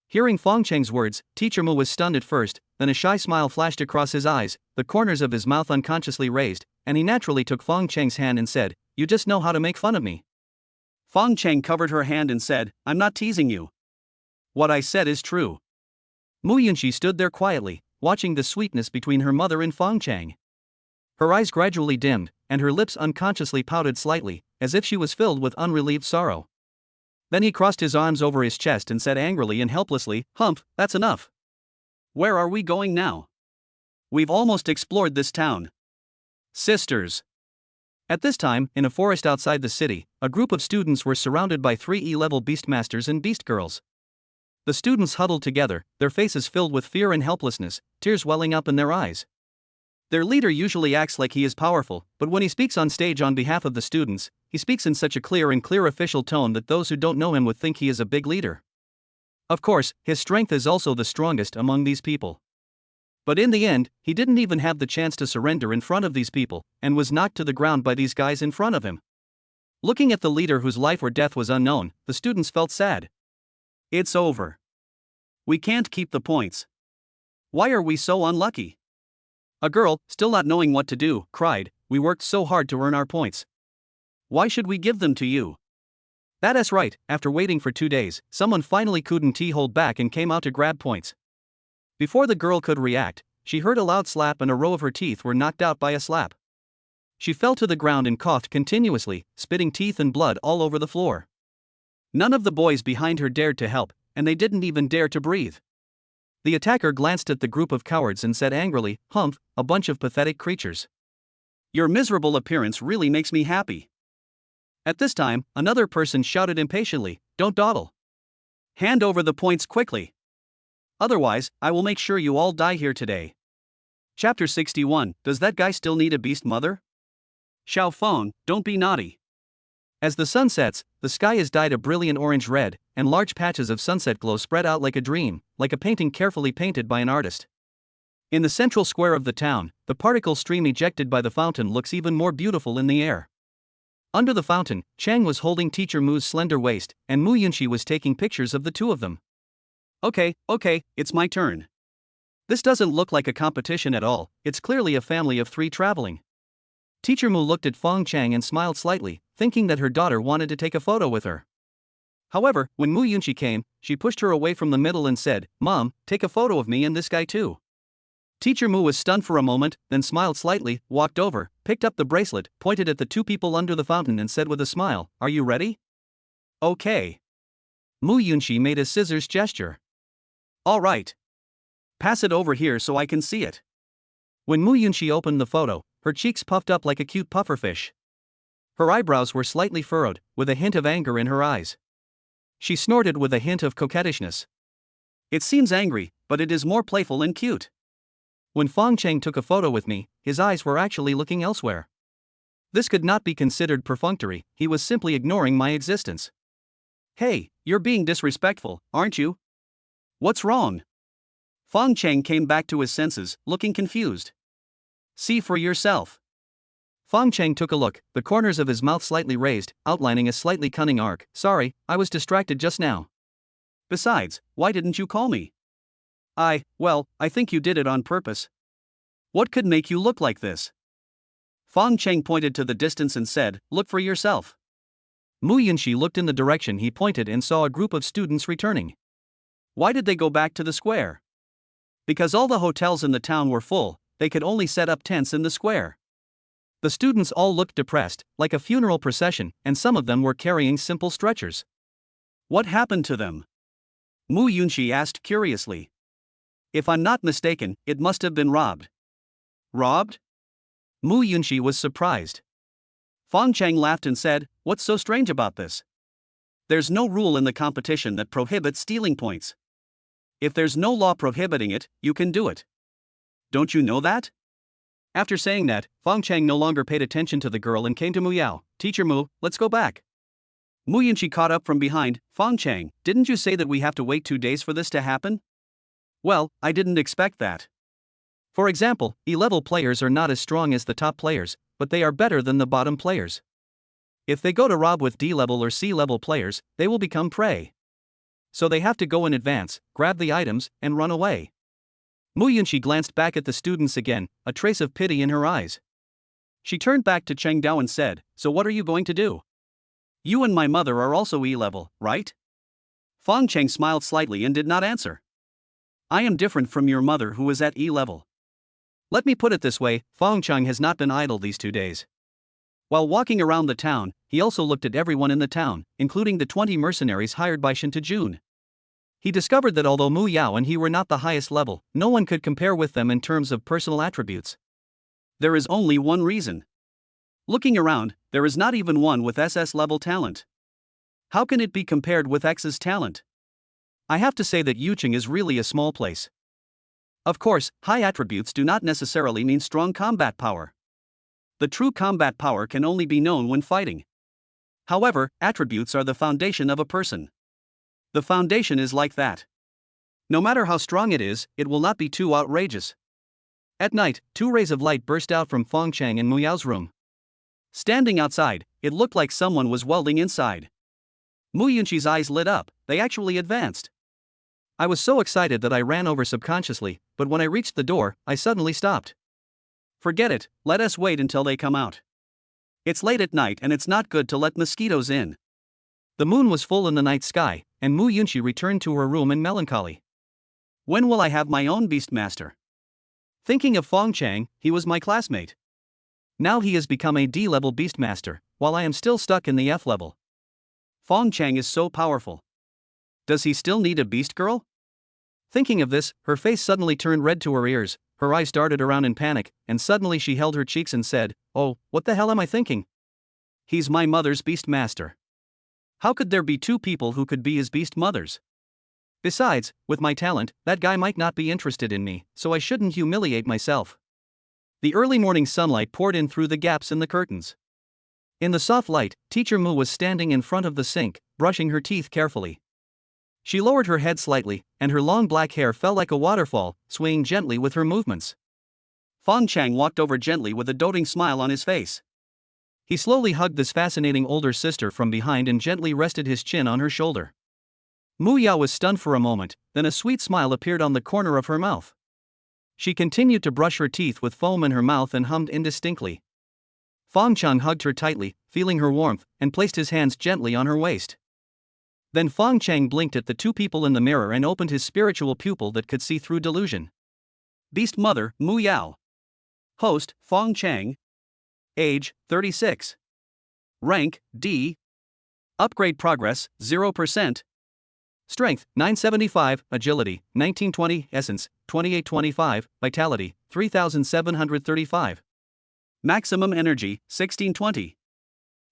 Hearing Fong Cheng's words, Teacher Mu was stunned at first, then a shy smile flashed across his eyes, the corners of his mouth unconsciously raised, and he naturally took Fong Cheng's hand and said, you just know how to make fun of me. Fong Cheng covered her hand and said, I'm not teasing you. What I said is true. Mu Yunxi stood there quietly, watching the sweetness between her mother and Fong Cheng. Her eyes gradually dimmed, and her lips unconsciously pouted slightly, as if she was filled with unrelieved sorrow. Then he crossed his arms over his chest and said angrily and helplessly, "Humph, that's enough. Where are we going now? We've almost explored this town." Sisters. At this time, in a forest outside the city, a group of students were surrounded by 3 E-level beastmasters and beast girls. The students huddled together, their faces filled with fear and helplessness, tears welling up in their eyes. Their leader usually acts like he is powerful, but when he speaks on stage on behalf of the students, he speaks in such a clear official tone that those who don't know him would think he is a big leader. Of course, his strength is also the strongest among these people. But in the end, he didn't even have the chance to surrender in front of these people, and was knocked to the ground by these guys in front of him. Looking at the leader whose life or death was unknown, the students felt sad. It's over. We can't keep the points. Why are we so unlucky? A girl, still not knowing what to do, cried, "We worked so hard to earn our points. Why should we give them to you?" That's right, after waiting for 2 days, someone finally couldn't hold back and came out to grab points. Before the girl could react, she heard a loud slap and a row of her teeth were knocked out by a slap. She fell to the ground and coughed continuously, spitting teeth and blood all over the floor. None of the boys behind her dared to help, and they didn't even dare to breathe. The attacker glanced at the group of cowards and said angrily, "Humph, a bunch of pathetic creatures. Your miserable appearance really makes me happy." At this time, another person shouted impatiently, "Don't dawdle. Hand over the points quickly. Otherwise, I will make sure you all die here today." Chapter 61. Does that guy still need a beast mother? Xiao Feng, don't be naughty. As the sun sets, the sky is dyed a brilliant orange red, and large patches of sunset glow spread out like a dream, like a painting carefully painted by an artist. In the central square of the town, the particle stream ejected by the fountain looks even more beautiful in the air. Under the fountain, Cheng was holding Teacher Mu's slender waist, and Mu Yunxi was taking pictures of the two of them. Okay, it's my turn. This doesn't look like a competition at all, it's clearly a family of 3 traveling. Teacher Mu looked at Fong Cheng and smiled slightly, thinking that her daughter wanted to take a photo with her. However, when Mu Yunxi came, she pushed her away from the middle and said, "Mom, take a photo of me and this guy too." Teacher Mu was stunned for a moment, then smiled slightly, walked over, picked up the bracelet, pointed at the 2 people under the fountain and said with a smile, "Are you ready?" Okay. Mu Yunxi made a scissors gesture. All right. Pass it over here so I can see it. When Mu Yunxi opened the photo, her cheeks puffed up like a cute pufferfish. Her eyebrows were slightly furrowed, with a hint of anger in her eyes. She snorted with a hint of coquettishness. It seems angry, but it is more playful and cute. When Fong Cheng took a photo with me, his eyes were actually looking elsewhere. This could not be considered perfunctory, he was simply ignoring my existence. Hey, you're being disrespectful, aren't you? What's wrong? Fong Cheng came back to his senses, looking confused. See for yourself. Fong Cheng took a look, the corners of his mouth slightly raised, outlining a slightly cunning arc. "Sorry, I was distracted just now. Besides, why didn't you call me?" I think you did it on purpose. What could make you look like this?" Fong Cheng pointed to the distance and said, "Look for yourself." Mu Yunxi looked in the direction he pointed and saw a group of students returning. Why did they go back to the square? Because all the hotels in the town were full, they could only set up tents in the square. The students all looked depressed, like a funeral procession, and some of them were carrying simple stretchers. What happened to them? Mu Yunxi asked curiously. If I'm not mistaken, it must have been robbed. Robbed? Mu Yunxi was surprised. Fong Cheng laughed and said, "What's so strange about this? There's no rule in the competition that prohibits stealing points. If there's no law prohibiting it, you can do it. Don't you know that?" After saying that, Fong Cheng no longer paid attention to the girl and came to Mu Yao. "Teacher Mu, let's go back." Mu Yunxi caught up from behind. "Fong Cheng, didn't you say that we have to wait 2 days for this to happen?" "Well, I didn't expect that." For example, E-level players are not as strong as the top players, but they are better than the bottom players. If they go to rob with D-level or C-level players, they will become prey. So they have to go in advance, grab the items, and run away. Mu Yunxi glanced back at the students again, a trace of pity in her eyes. She turned back to Cheng Dao and said, "So what are you going to do? You and my mother are also E-level, right?" Fong Cheng smiled slightly and did not answer. I am different from your mother who is at E level. Let me put it this way, Fong Cheng has not been idle these 2 days. While walking around the town, he also looked at everyone in the town, including the 20 mercenaries hired by Shinta. He discovered that although Mu Yao and he were not the highest level, no one could compare with them in terms of personal attributes. There is only one reason. Looking around, there is not even one with SS level talent. How can it be compared with X's talent? I have to say that Yuching is really a small place. Of course, high attributes do not necessarily mean strong combat power. The true combat power can only be known when fighting. However, attributes are the foundation of a person. The foundation is like that. No matter how strong it is, it will not be too outrageous. At night, 2 rays of light burst out from Fong Cheng and Mu Yao's room. Standing outside, it looked like someone was welding inside. Mu Yunxi's eyes lit up, they actually advanced. I was so excited that I ran over subconsciously, but when I reached the door, I suddenly stopped. Forget it, let us wait until they come out. It's late at night and it's not good to let mosquitoes in. The moon was full in the night sky, and Mu Yunxi returned to her room in melancholy. When will I have my own Beastmaster? Thinking of Fong Cheng, he was my classmate. Now he has become a D-level Beastmaster, while I am still stuck in the F level. Fong Cheng is so powerful. Does he still need a beast girl? Thinking of this, her face suddenly turned red to her ears, her eyes darted around in panic, and suddenly she held her cheeks and said, "Oh, what the hell am I thinking? He's my mother's Beastmaster. How could there be 2 people who could be his beast mothers? Besides, with my talent, that guy might not be interested in me, so I shouldn't humiliate myself." The early morning sunlight poured in through the gaps in the curtains. In the soft light, Teacher Mu was standing in front of the sink, brushing her teeth carefully. She lowered her head slightly, and her long black hair fell like a waterfall, swaying gently with her movements. Fong Cheng walked over gently with a doting smile on his face. He slowly hugged this fascinating older sister from behind and gently rested his chin on her shoulder. Mu Yao was stunned for a moment, then a sweet smile appeared on the corner of her mouth. She continued to brush her teeth with foam in her mouth and hummed indistinctly. Fong Cheng hugged her tightly, feeling her warmth, and placed his hands gently on her waist. Then Fong Cheng blinked at the 2 people in the mirror and opened his spiritual pupil that could see through delusion. Beast Mother, Mu Yao. Host, Fong Cheng. Age, 36. Rank, D. Upgrade progress, 0%. Strength, 975, Agility, 1920, Essence, 2825, Vitality, 3735. Maximum energy, 1620.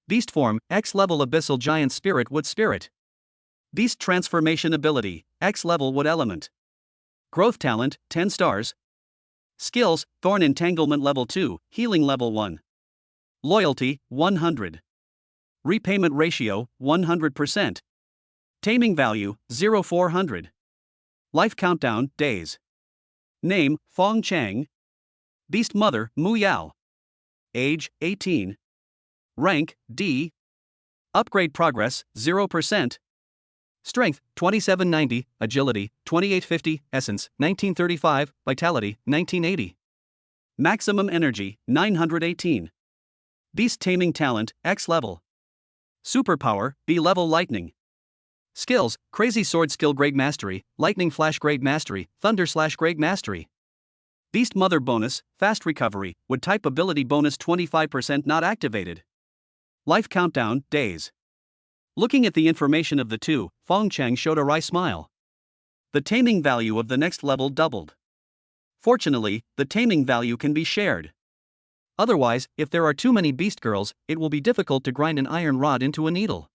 Beast form, X level Abyssal Giant Spirit Wood Spirit. Beast transformation ability, X level Wood element. Growth talent, 10 stars. Skills, Thorn Entanglement level 2, Healing level 1. Loyalty, 100. Repayment ratio, 100%. Taming value, 0400. Life countdown, days. Name, Fong Cheng. Beast Mother, Mu Yao. Age, 18. Rank, D. Upgrade progress, 0%. Strength, 2790, Agility, 2850, Essence, 1935, Vitality, 1980. Maximum energy, 918. Beast Taming talent, X level. Superpower, B level Lightning. Skills, Crazy Sword Skill Grade Mastery, Lightning Flash Grade Mastery, Thunder Slash Grade Mastery. Beast Mother bonus, Fast Recovery, Would type ability bonus 25% not activated. Life countdown, days. Looking at the information of the 2, Fong Cheng showed a wry smile. The taming value of the next level doubled. Fortunately, the taming value can be shared. Otherwise, if there are too many beast girls, it will be difficult to grind an iron rod into a needle.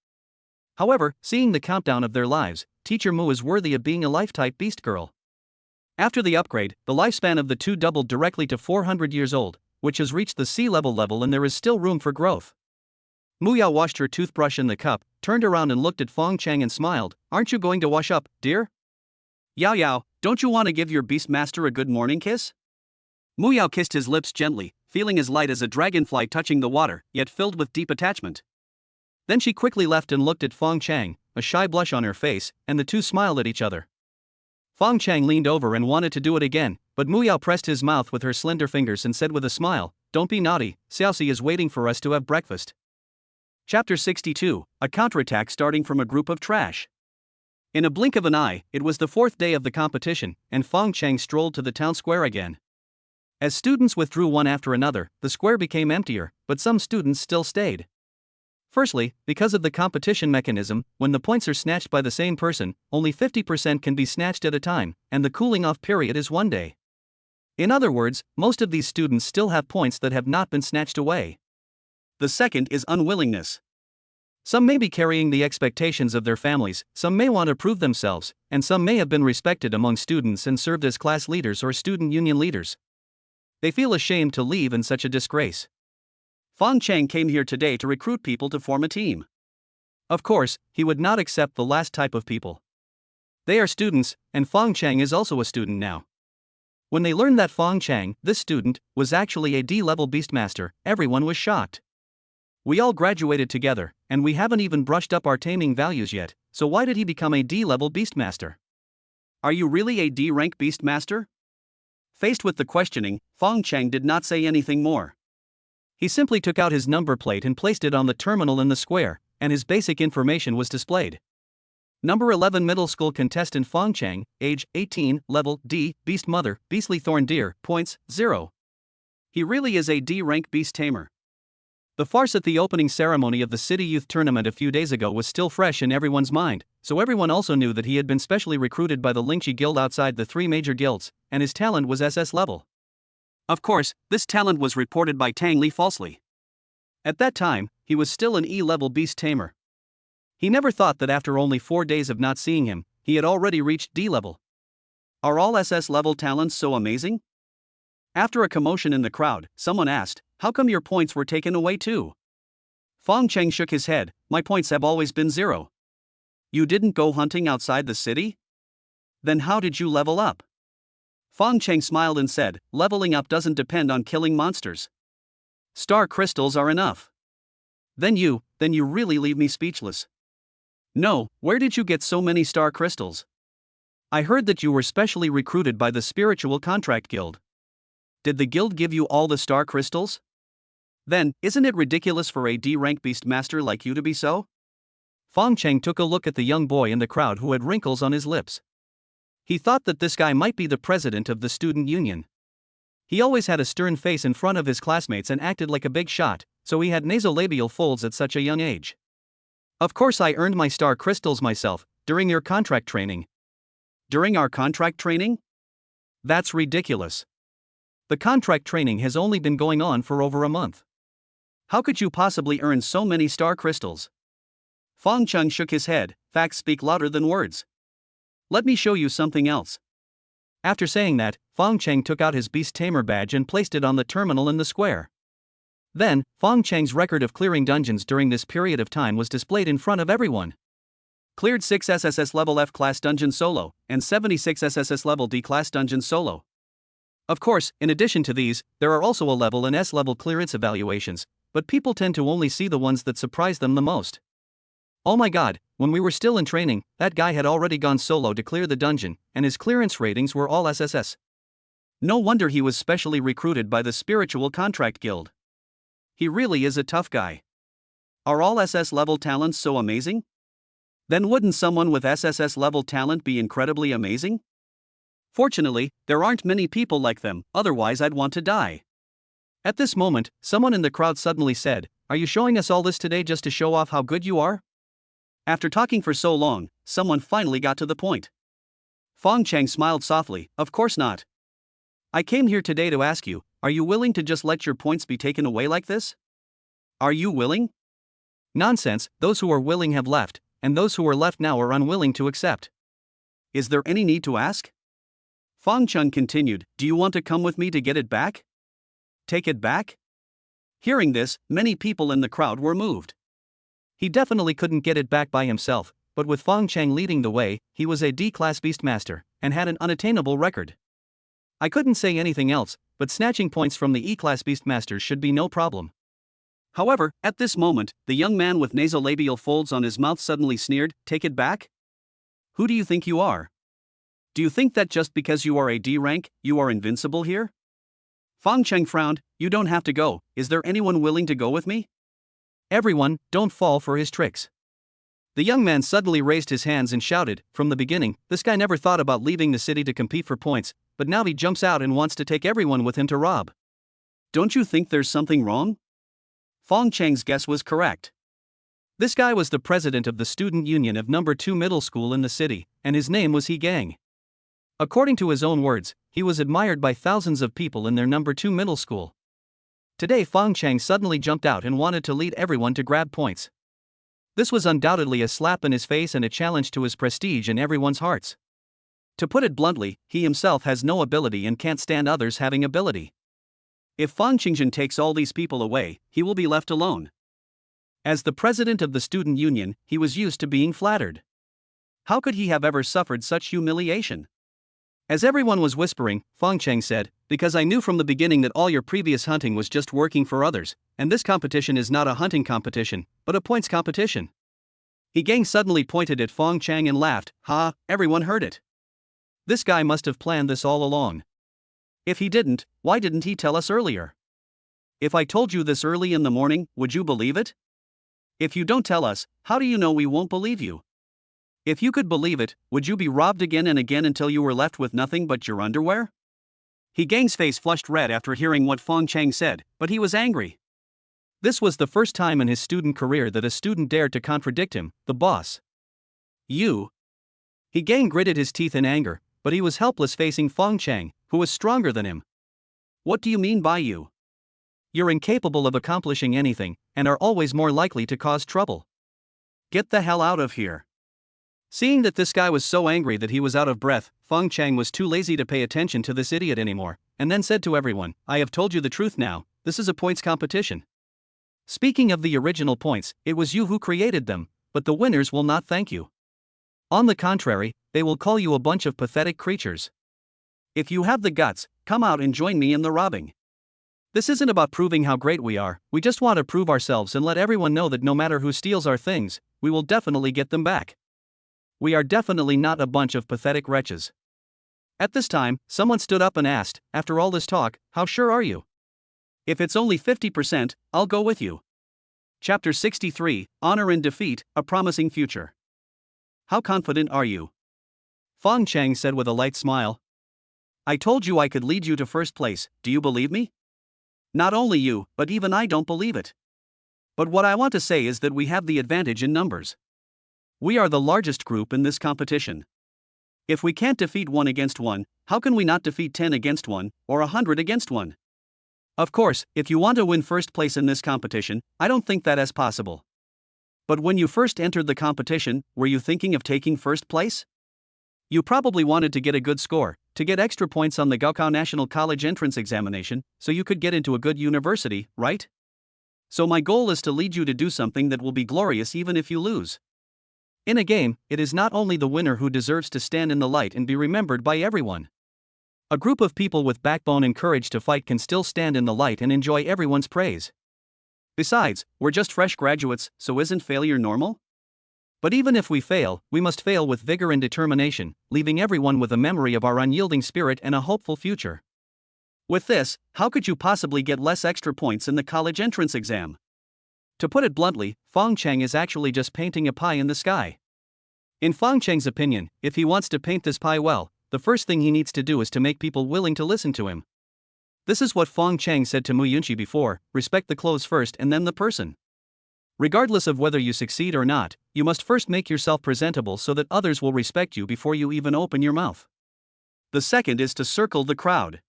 However, seeing the countdown of their lives, Teacher Mu is worthy of being a life-type beast girl. After the upgrade, the lifespan of the 2 doubled directly to 400 years old, which has reached the C-level level and there is still room for growth. Mu Yao washed her toothbrush in the cup, turned around and looked at Fong Cheng and smiled. "Aren't you going to wash up, dear?" Yao Yao, don't you want to give your Beastmaster a good morning kiss? Mu Yao kissed his lips gently, feeling as light as a dragonfly touching the water, yet filled with deep attachment. Then she quickly left and looked at Fong Cheng, a shy blush on her face, and the 2 smiled at each other. Fong Cheng leaned over and wanted to do it again, but Mu Yao pressed his mouth with her slender fingers and said with a smile, "Don't be naughty, Xiaoxi is waiting for us to have breakfast." Chapter 62, a counterattack starting from a group of trash. In a blink of an eye, it was the fourth day of the competition, and Fong Cheng strolled to the town square again. As students withdrew one after another, the square became emptier, but some students still stayed. Firstly, because of the competition mechanism, when the points are snatched by the same person, only 50% can be snatched at a time, and the cooling off period is 1 day. In other words, most of these students still have points that have not been snatched away. The second is unwillingness. Some may be carrying the expectations of their families, some may want to prove themselves, and some may have been respected among students and served as class leaders or student union leaders. They feel ashamed to leave in such a disgrace. Fong Cheng came here today to recruit people to form a team. Of course, he would not accept the last type of people. They are students, and Fong Cheng is also a student now. When they learned that Fong Cheng, this student, was actually a D-level Beastmaster, everyone was shocked. We all graduated together, and we haven't even brushed up our taming values yet, so why did he become a D-level Beastmaster? Are you really a D-rank Beastmaster? Faced with the questioning, Fong Cheng did not say anything more. He simply took out his number plate and placed it on the terminal in the square, and his basic information was displayed. Number 11 middle school contestant Fong Cheng, age 18, level D, Beast Mother, Beastly Thorn Deer, points, 0. He really is a D-rank beast tamer. The farce at the opening ceremony of the City Youth Tournament a few days ago was still fresh in everyone's mind, so everyone also knew that he had been specially recruited by the Yunxi Guild outside the 3 major guilds, and his talent was SS level. Of course, this talent was reported by Tang Li falsely. At that time, he was still an E-level beast tamer. He never thought that after only 4 days of not seeing him, he had already reached D-level. Are all SS-level talents so amazing? After a commotion in the crowd, someone asked, how come your points were taken away too? Fong Cheng shook his head, my points have always been 0. You didn't go hunting outside the city? Then how did you level up? Fong Cheng smiled and said, leveling up doesn't depend on killing monsters. Star crystals are enough. Then you really leave me speechless. No, where did you get so many star crystals? I heard that you were specially recruited by the Spiritual Contract Guild. Did the guild give you all the star crystals? Then, isn't it ridiculous for a D-rank Beastmaster like you to be so? Fong Cheng took a look at the young boy in the crowd who had wrinkles on his lips. He thought that this guy might be the president of the student union. He always had a stern face in front of his classmates and acted like a big shot, so he had nasolabial folds at such a young age. Of course I earned my star crystals myself, during your contract training. During our contract training? That's ridiculous. The contract training has only been going on for over a month. How could you possibly earn so many star crystals? Fong Cheng shook his head, facts speak louder than words. Let me show you something else. After saying that, Fong Cheng took out his Beast Tamer badge and placed it on the terminal in the square. Then, Fong Cheng's record of clearing dungeons during this period of time was displayed in front of everyone. Cleared 6 SSS level F class dungeons solo, and 76 SSS level D class dungeons solo. Of course, in addition to these, there are also A level and S level clearance evaluations, but people tend to only see the ones that surprise them the most. Oh my god, when we were still in training, that guy had already gone solo to clear the dungeon, and his clearance ratings were all SSS. No wonder he was specially recruited by the Spiritual Contract Guild. He really is a tough guy. Are all SS level talents so amazing? Then wouldn't someone with SSS level talent be incredibly amazing? Fortunately, there aren't many people like them, otherwise I'd want to die. At this moment, someone in the crowd suddenly said, "Are you showing us all this today just to show off how good you are?" After talking for so long, someone finally got to the point. Fong Cheng smiled softly, "Of course not. I came here today to ask you, are you willing to just let your points be taken away like this?" Are you willing? Nonsense, those who are willing have left, and those who are left now are unwilling to accept. Is there any need to ask? Fong Cheng continued, "Do you want to come with me to get it back?" Take it back? Hearing this, many people in the crowd were moved. He definitely couldn't get it back by himself, but with Fong Cheng leading the way, he was a D-class Beastmaster, and had an unattainable record. I couldn't say anything else, but snatching points from the E-class Beastmasters should be no problem. However, at this moment, the young man with nasolabial folds on his mouth suddenly sneered, "Take it back? Who do you think you are? Do you think that just because you are a D rank, you are invincible here?" Fong Cheng frowned, "You don't have to go, is there anyone willing to go with me?" Everyone, don't fall for his tricks. The young man suddenly raised his hands and shouted, "From the beginning, this guy never thought about leaving the city to compete for points, but now he jumps out and wants to take everyone with him to rob." Don't you think there's something wrong? Fong Cheng's guess was correct. This guy was the president of the student union of number 2 middle school in the city, and his name was He Gang. According to his own words, he was admired by thousands of people in their number 2 middle school. Today Fong Cheng suddenly jumped out and wanted to lead everyone to grab points. This was undoubtedly a slap in his face and a challenge to his prestige in everyone's hearts. To put it bluntly, he himself has no ability and can't stand others having ability. If Fang Cheng takes all these people away, he will be left alone. As the president of the student union, he was used to being flattered. How could he have ever suffered such humiliation? As everyone was whispering, Fong Cheng said, "Because I knew from the beginning that all your previous hunting was just working for others, and this competition is not a hunting competition, but a points competition." He Gang suddenly pointed at Fong Cheng and laughed. "Ha, everyone heard it. This guy must have planned this all along. If he didn't, why didn't he tell us earlier? If I told you this early in the morning, would you believe it? If you don't tell us, how do you know we won't believe you? If you could believe it, would you be robbed again and again until you were left with nothing but your underwear?" He Gang's face flushed red after hearing what Fong Cheng said, but he was angry. This was the first time in his student career that a student dared to contradict him, the boss. "You?" He Gang gritted his teeth in anger, but he was helpless facing Fong Cheng, who was stronger than him. "What do you mean by you? You're incapable of accomplishing anything, and are always more likely to cause trouble. Get the hell out of here." Seeing that this guy was so angry that he was out of breath, Fong Cheng was too lazy to pay attention to this idiot anymore, and then said to everyone, "I have told you the truth now, this is a points competition. Speaking of the original points, it was you who created them, but the winners will not thank you. On the contrary, they will call you a bunch of pathetic creatures. If you have the guts, come out and join me in the robbing. This isn't about proving how great we are, we just want to prove ourselves and let everyone know that no matter who steals our things, we will definitely get them back. We are definitely not a bunch of pathetic wretches." At this time, someone stood up and asked, "After all this talk, how sure are you?" "If it's only 50%, I'll go with you." Chapter 63, Honor and Defeat, A Promising Future. "How confident are you?" Fong Cheng said with a light smile. "I told you I could lead you to first place, do you believe me?" "Not only you, but even I don't believe it. But what I want to say is that we have the advantage in numbers. We are the largest group in this competition. If we can't defeat 1 against 1, how can we not defeat 10 against 1, or 100 against 1? Of course, if you want to win first place in this competition, I don't think that is possible. But when you first entered the competition, were you thinking of taking first place? You probably wanted to get a good score, to get extra points on the Gaokao National College entrance examination, so you could get into a good university, right? So my goal is to lead you to do something that will be glorious even if you lose. In a game, it is not only the winner who deserves to stand in the light and be remembered by everyone. A group of people with backbone and courage to fight can still stand in the light and enjoy everyone's praise. Besides, we're just fresh graduates, so isn't failure normal? But even if we fail, we must fail with vigor and determination, leaving everyone with a memory of our unyielding spirit and a hopeful future. With this, how could you possibly get less extra points in the college entrance exam? To put it bluntly, Fong Cheng is actually just painting a pie in the sky. In Fong Cheng's opinion, if he wants to paint this pie well, the first thing he needs to do is to make people willing to listen to him. This is what Fong Cheng said to Yunxi before: respect the clothes first and then the person. Regardless of whether you succeed or not, you must first make yourself presentable so that others will respect you before you even open your mouth. The second is to circle the crowd.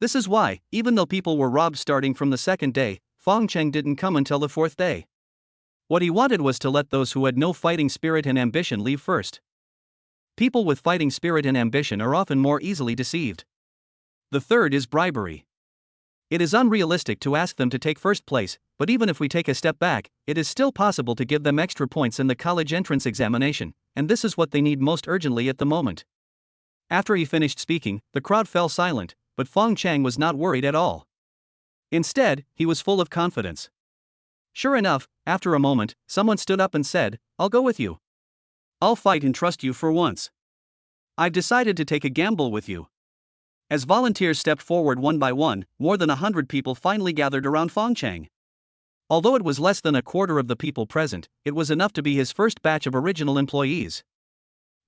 This is why, even though people were robbed starting from the second day, Fong Cheng didn't come until the 4th day. What he wanted was to let those who had no fighting spirit and ambition leave first. People with fighting spirit and ambition are often more easily deceived. The third is bribery. It is unrealistic to ask them to take first place, but even if we take a step back, it is still possible to give them extra points in the college entrance examination, and this is what they need most urgently at the moment. After he finished speaking, the crowd fell silent, but Fong Cheng was not worried at all. Instead, he was full of confidence. Sure enough, after a moment, someone stood up and said, "I'll go with you. I'll fight and trust you for once. I've decided to take a gamble with you." As volunteers stepped forward one by one, more than 100 people finally gathered around Fong Cheng. Although it was less than a quarter of the people present, it was enough to be his first batch of original employees.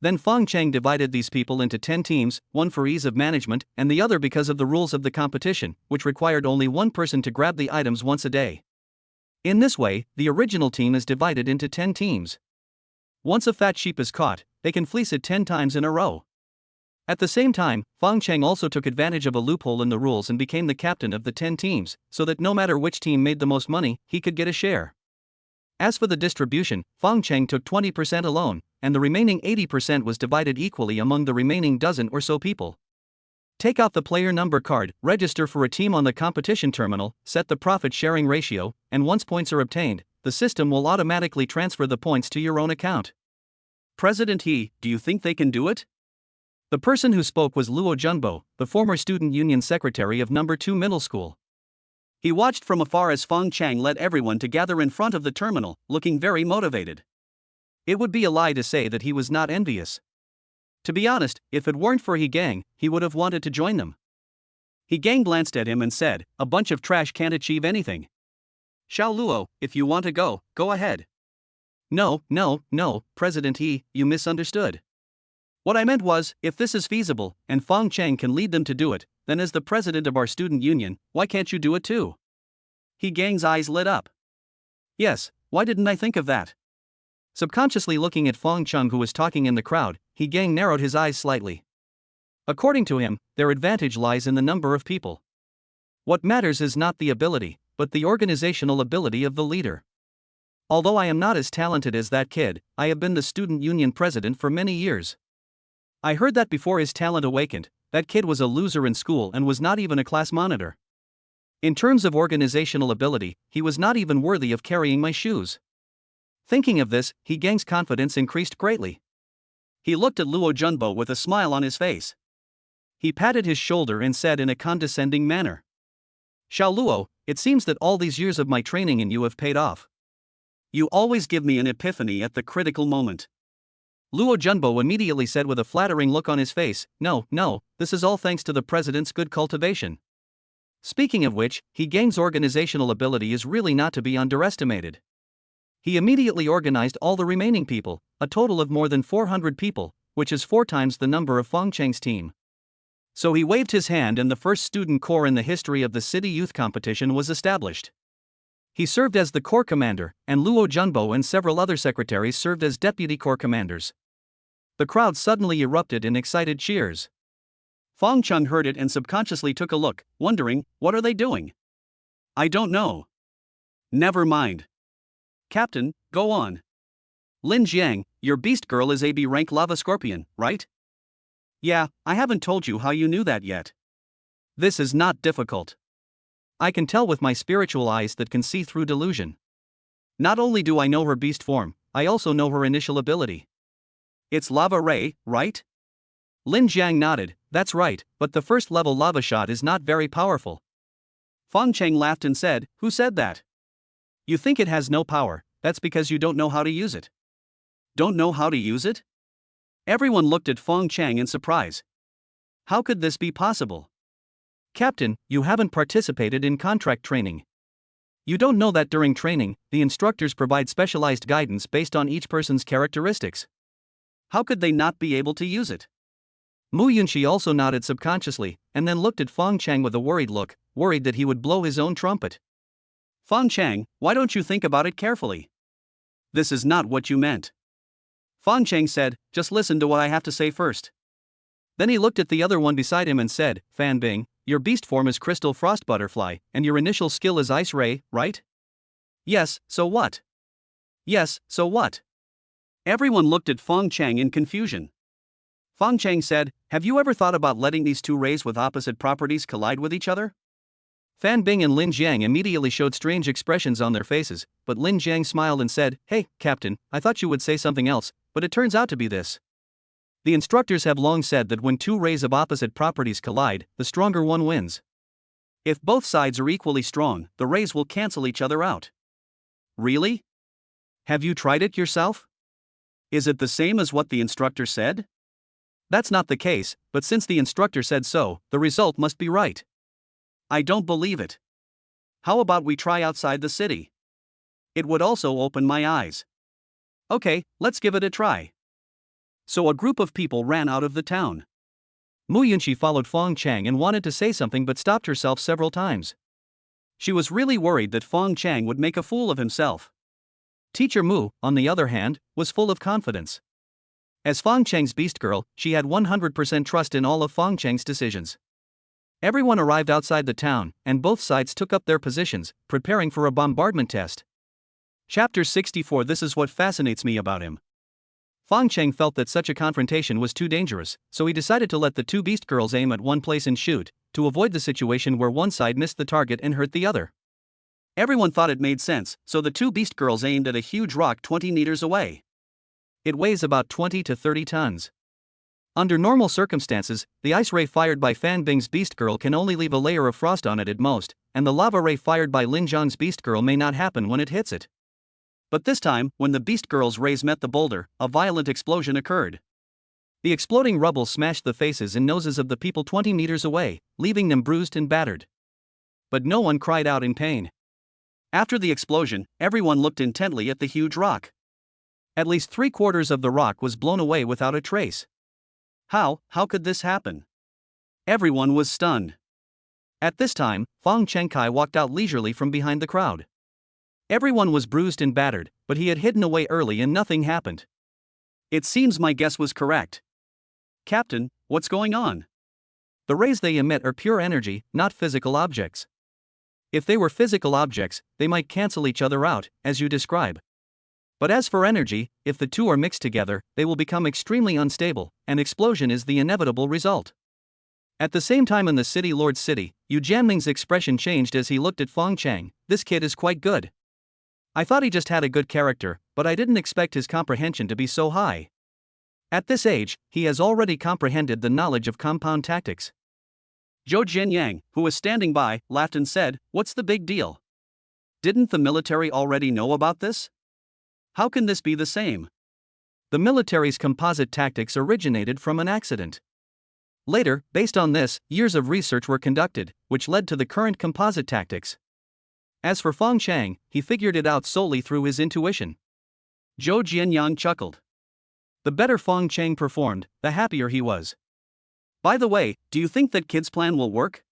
Then Fong Cheng divided these people into 10 teams, one for ease of management, and the other because of the rules of the competition, which required only one person to grab the items once a day. In this way, the original team is divided into 10 teams. Once a fat sheep is caught, they can fleece it 10 times in a row. At the same time, Fong Cheng also took advantage of a loophole in the rules and became the captain of the 10 teams, so that no matter which team made the most money, he could get a share. As for the distribution, Fong Cheng took 20% alone, and the remaining 80% was divided equally among the remaining dozen or so people. Take out the player number card, register for a team on the competition terminal, set the profit sharing ratio, and once points are obtained, the system will automatically transfer the points to your own account. President He, do you think they can do it? The person who spoke was Luo Junbo, the former student union secretary of number 2 middle school. He watched from afar as Fong Cheng led everyone to gather in front of the terminal, looking very motivated. It would be a lie to say that he was not envious. To be honest, if it weren't for He Gang, he would have wanted to join them. He Gang glanced at him and said, "A bunch of trash can't achieve anything. Xiao Luo, if you want to go, go ahead." No, President He, you misunderstood. What I meant was, if this is feasible, and Fong Cheng can lead them to do it, then as the president of our student union, why can't you do it too? He Gang's eyes lit up. Yes, why didn't I think of that? Subconsciously looking at Fong Cheng who was talking in the crowd, He Gang narrowed his eyes slightly. According to him, their advantage lies in the number of people. What matters is not the ability, but the organizational ability of the leader. Although I am not as talented as that kid, I have been the student union president for many years. I heard that before his talent awakened, that kid was a loser in school and was not even a class monitor. In terms of organizational ability, he was not even worthy of carrying my shoes. Thinking of this, He Gang's confidence increased greatly. He looked at Luo Junbo with a smile on his face. He patted his shoulder and said in a condescending manner, "Xiao Luo, it seems that all these years of my training in you have paid off. You always give me an epiphany at the critical moment." Luo Junbo immediately said with a flattering look on his face, No, this is all thanks to the president's good cultivation. Speaking of which, He Gang's organizational ability is really not to be underestimated. He immediately organized all the remaining people, a total of more than 400 people, which is 4 times the number of Fong Cheng's team. So he waved his hand and the first student corps in the history of the city youth competition was established. He served as the corps commander, and Luo Junbo and several other secretaries served as deputy corps commanders. The crowd suddenly erupted in excited cheers. Fong Cheng heard it and subconsciously took a look, wondering, what are they doing? I don't know. Never mind. Captain, go on. Lin Jiang, your beast girl is AB rank lava scorpion, right? Yeah, I haven't told you how you knew that yet. This is not difficult. I can tell with my spiritual eyes that can see through delusion. Not only do I know her beast form, I also know her initial ability. It's lava ray, right? Lin Jiang nodded, that's right, but the first level lava shot is not very powerful. Fong Cheng laughed and said, who said that? You think it has no power, that's because you don't know how to use it. Don't know how to use it? Everyone looked at Fong Cheng in surprise. How could this be possible? Captain, you haven't participated in contract training. You don't know that during training, the instructors provide specialized guidance based on each person's characteristics. How could they not be able to use it? Yunxi also nodded subconsciously, and then looked at Fong Cheng with a worried look, worried that he would blow his own trumpet. Fong Cheng, why don't you think about it carefully? This is not what you meant. Fong Cheng said, just listen to what I have to say first. Then he looked at the other one beside him and said, Fan Bing, your beast form is Crystal Frost Butterfly, and your initial skill is Ice Ray, right? Yes, so what? Yes, so what? Everyone looked at Fong Cheng in confusion. Fong Cheng said, have you ever thought about letting these two rays with opposite properties collide with each other? Fan Bing and Lin Jiang immediately showed strange expressions on their faces, but Lin Jiang smiled and said, hey, Captain, I thought you would say something else, but it turns out to be this. The instructors have long said that when two rays of opposite properties collide, the stronger one wins. If both sides are equally strong, the rays will cancel each other out. Really? Have you tried it yourself? Is it the same as what the instructor said? That's not the case, but since the instructor said so, the result must be right. I don't believe it. How about we try outside the city? It would also open my eyes. Okay, let's give it a try. So a group of people ran out of the town. Yunxi followed Fong Cheng and wanted to say something but stopped herself several times. She was really worried that Fong Cheng would make a fool of himself. Teacher Mu, on the other hand, was full of confidence. As Fong Cheng's beast girl, she had 100% trust in all of Fong Cheng's decisions. Everyone arrived outside the town, and both sides took up their positions, preparing for a bombardment test. Chapter 64. This is what fascinates me about him. Fong Cheng felt that such a confrontation was too dangerous, so he decided to let the two beast girls aim at one place and shoot, to avoid the situation where one side missed the target and hurt the other. Everyone thought it made sense, so the two beast girls aimed at a huge rock 20 meters away. It weighs about 20 to 30 tons. Under normal circumstances, the ice ray fired by Fan Bing's beast girl can only leave a layer of frost on it at most, and the lava ray fired by Lin Zhang's beast girl may not happen when it hits it. But this time, when the beast girl's rays met the boulder, a violent explosion occurred. The exploding rubble smashed the faces and noses of the people 20 meters away, leaving them bruised and battered. But no one cried out in pain. After the explosion, everyone looked intently at the huge rock. At least 3/4 of the rock was blown away without a trace. How could this happen? Everyone was stunned. At this time, Fong Cheng walked out leisurely from behind the crowd. Everyone was bruised and battered, but he had hidden away early and nothing happened. It seems my guess was correct. Captain, what's going on? The rays they emit are pure energy, not physical objects. If they were physical objects, they might cancel each other out, as you describe. But as for energy, if the two are mixed together, they will become extremely unstable, and explosion is the inevitable result. At the same time in the city lord's city, Yu Jianming's expression changed as he looked at Fong Cheng. This kid is quite good. I thought he just had a good character, but I didn't expect his comprehension to be so high. At this age, he has already comprehended the knowledge of compound tactics. Zhou Jianyang, who was standing by, laughed and said, "What's the big deal? Didn't the military already know about this? How can this be the same?" The military's composite tactics originated from an accident. Later, based on this, years of research were conducted, which led to the current composite tactics. As for Fong Cheng, he figured it out solely through his intuition. Zhou Jianyang chuckled. The better Fong Cheng performed, the happier he was. By the way, do you think that kid's plan will work?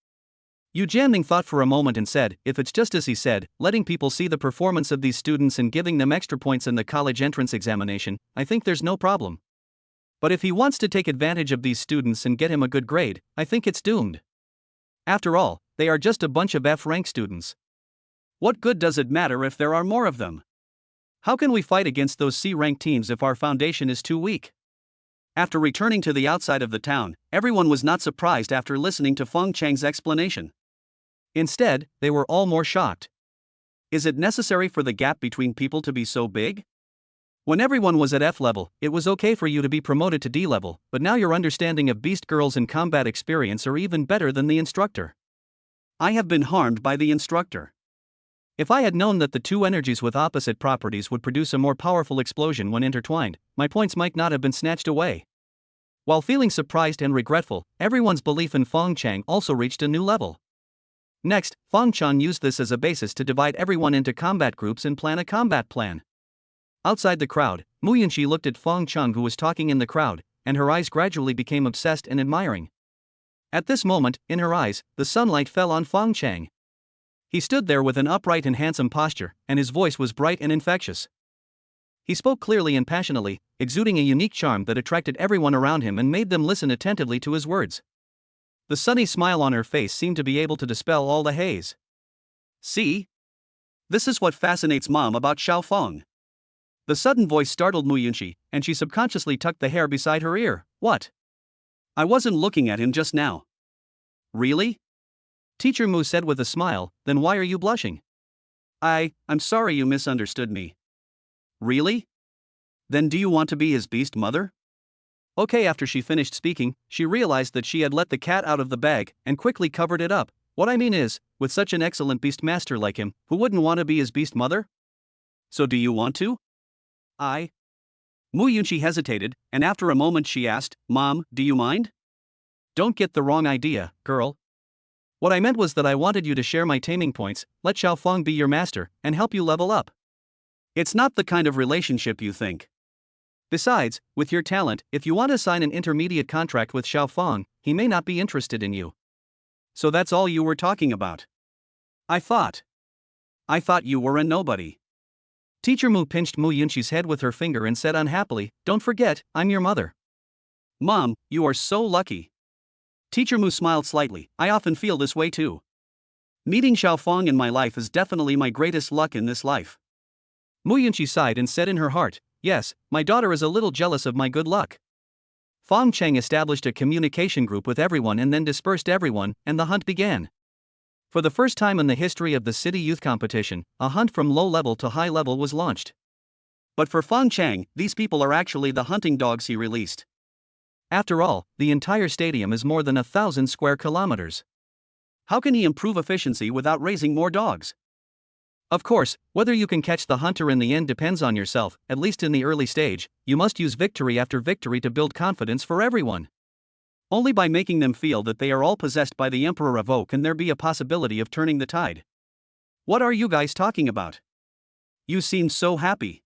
Yu Jianming thought for a moment and said, if it's just as he said, letting people see the performance of these students and giving them extra points in the college entrance examination, I think there's no problem. But if he wants to take advantage of these students and get him a good grade, I think it's doomed. After all, they are just a bunch of F-rank students. What good does it matter if there are more of them? How can we fight against those C-rank teams if our foundation is too weak? After returning to the outside of the town, everyone was not surprised after listening to Fong Cheng's explanation. Instead, they were all more shocked. Is it necessary for the gap between people to be so big? When everyone was at F level, it was okay for you to be promoted to D level, but now your understanding of beast girls and combat experience are even better than the instructor. I have been harmed by the instructor. If I had known that the two energies with opposite properties would produce a more powerful explosion when intertwined, my points might not have been snatched away. While feeling surprised and regretful, everyone's belief in Fong Cheng also reached a new level. Next, Fong Cheng used this as a basis to divide everyone into combat groups and plan a combat plan. Outside the crowd, Yunxi looked at Fong Cheng, who was talking in the crowd, and her eyes gradually became obsessed and admiring. At this moment, in her eyes, the sunlight fell on Fong Cheng. He stood there with an upright and handsome posture, and his voice was bright and infectious. He spoke clearly and passionately, exuding a unique charm that attracted everyone around him and made them listen attentively to his words. The sunny smile on her face seemed to be able to dispel all the haze. See? This is what fascinates Mom about Xiaofeng. The sudden voice startled Yunxi, and she subconsciously tucked the hair beside her ear. What? I wasn't looking at him just now. Really? Teacher Mu said with a smile, then why are you blushing? I'm sorry you misunderstood me. Really? Then do you want to be his beast mother? Okay, after she finished speaking, she realized that she had let the cat out of the bag and quickly covered it up. What I mean is, with such an excellent beast master like him, who wouldn't want to be his beast mother? So do you want to? Yunxi hesitated, and after a moment she asked, Mom, do you mind? Don't get the wrong idea, girl. What I meant was that I wanted you to share my taming points, let Xiaofeng be your master, and help you level up. It's not the kind of relationship you think. Besides, with your talent, if you want to sign an intermediate contract with Xiao Fang, he may not be interested in you. So that's all you were talking about? I thought you were a nobody. Teacher Mu pinched Mu Yunxi's head with her finger and said unhappily, "Don't forget, I'm your mother." Mom, you are so lucky. Teacher Mu smiled slightly. I often feel this way too. Meeting Xiao Fang in my life is definitely my greatest luck in this life. Mu Yunxi sighed and said in her heart, "Yes, my daughter is a little jealous of my good luck." Fong Cheng established a communication group with everyone and then dispersed everyone, and the hunt began. For the first time in the history of the city youth competition, a hunt from low level to high level was launched. But for Fang Cheng, these people are actually the hunting dogs he released. After all, the entire stadium is more than 1,000 square kilometers. How can he improve efficiency without raising more dogs? Of course, whether you can catch the hunter in the end depends on yourself. At least in the early stage, you must use victory after victory to build confidence for everyone. Only by making them feel that they are all possessed by the Emperor of O can there be a possibility of turning the tide. What are you guys talking about? You seem so happy.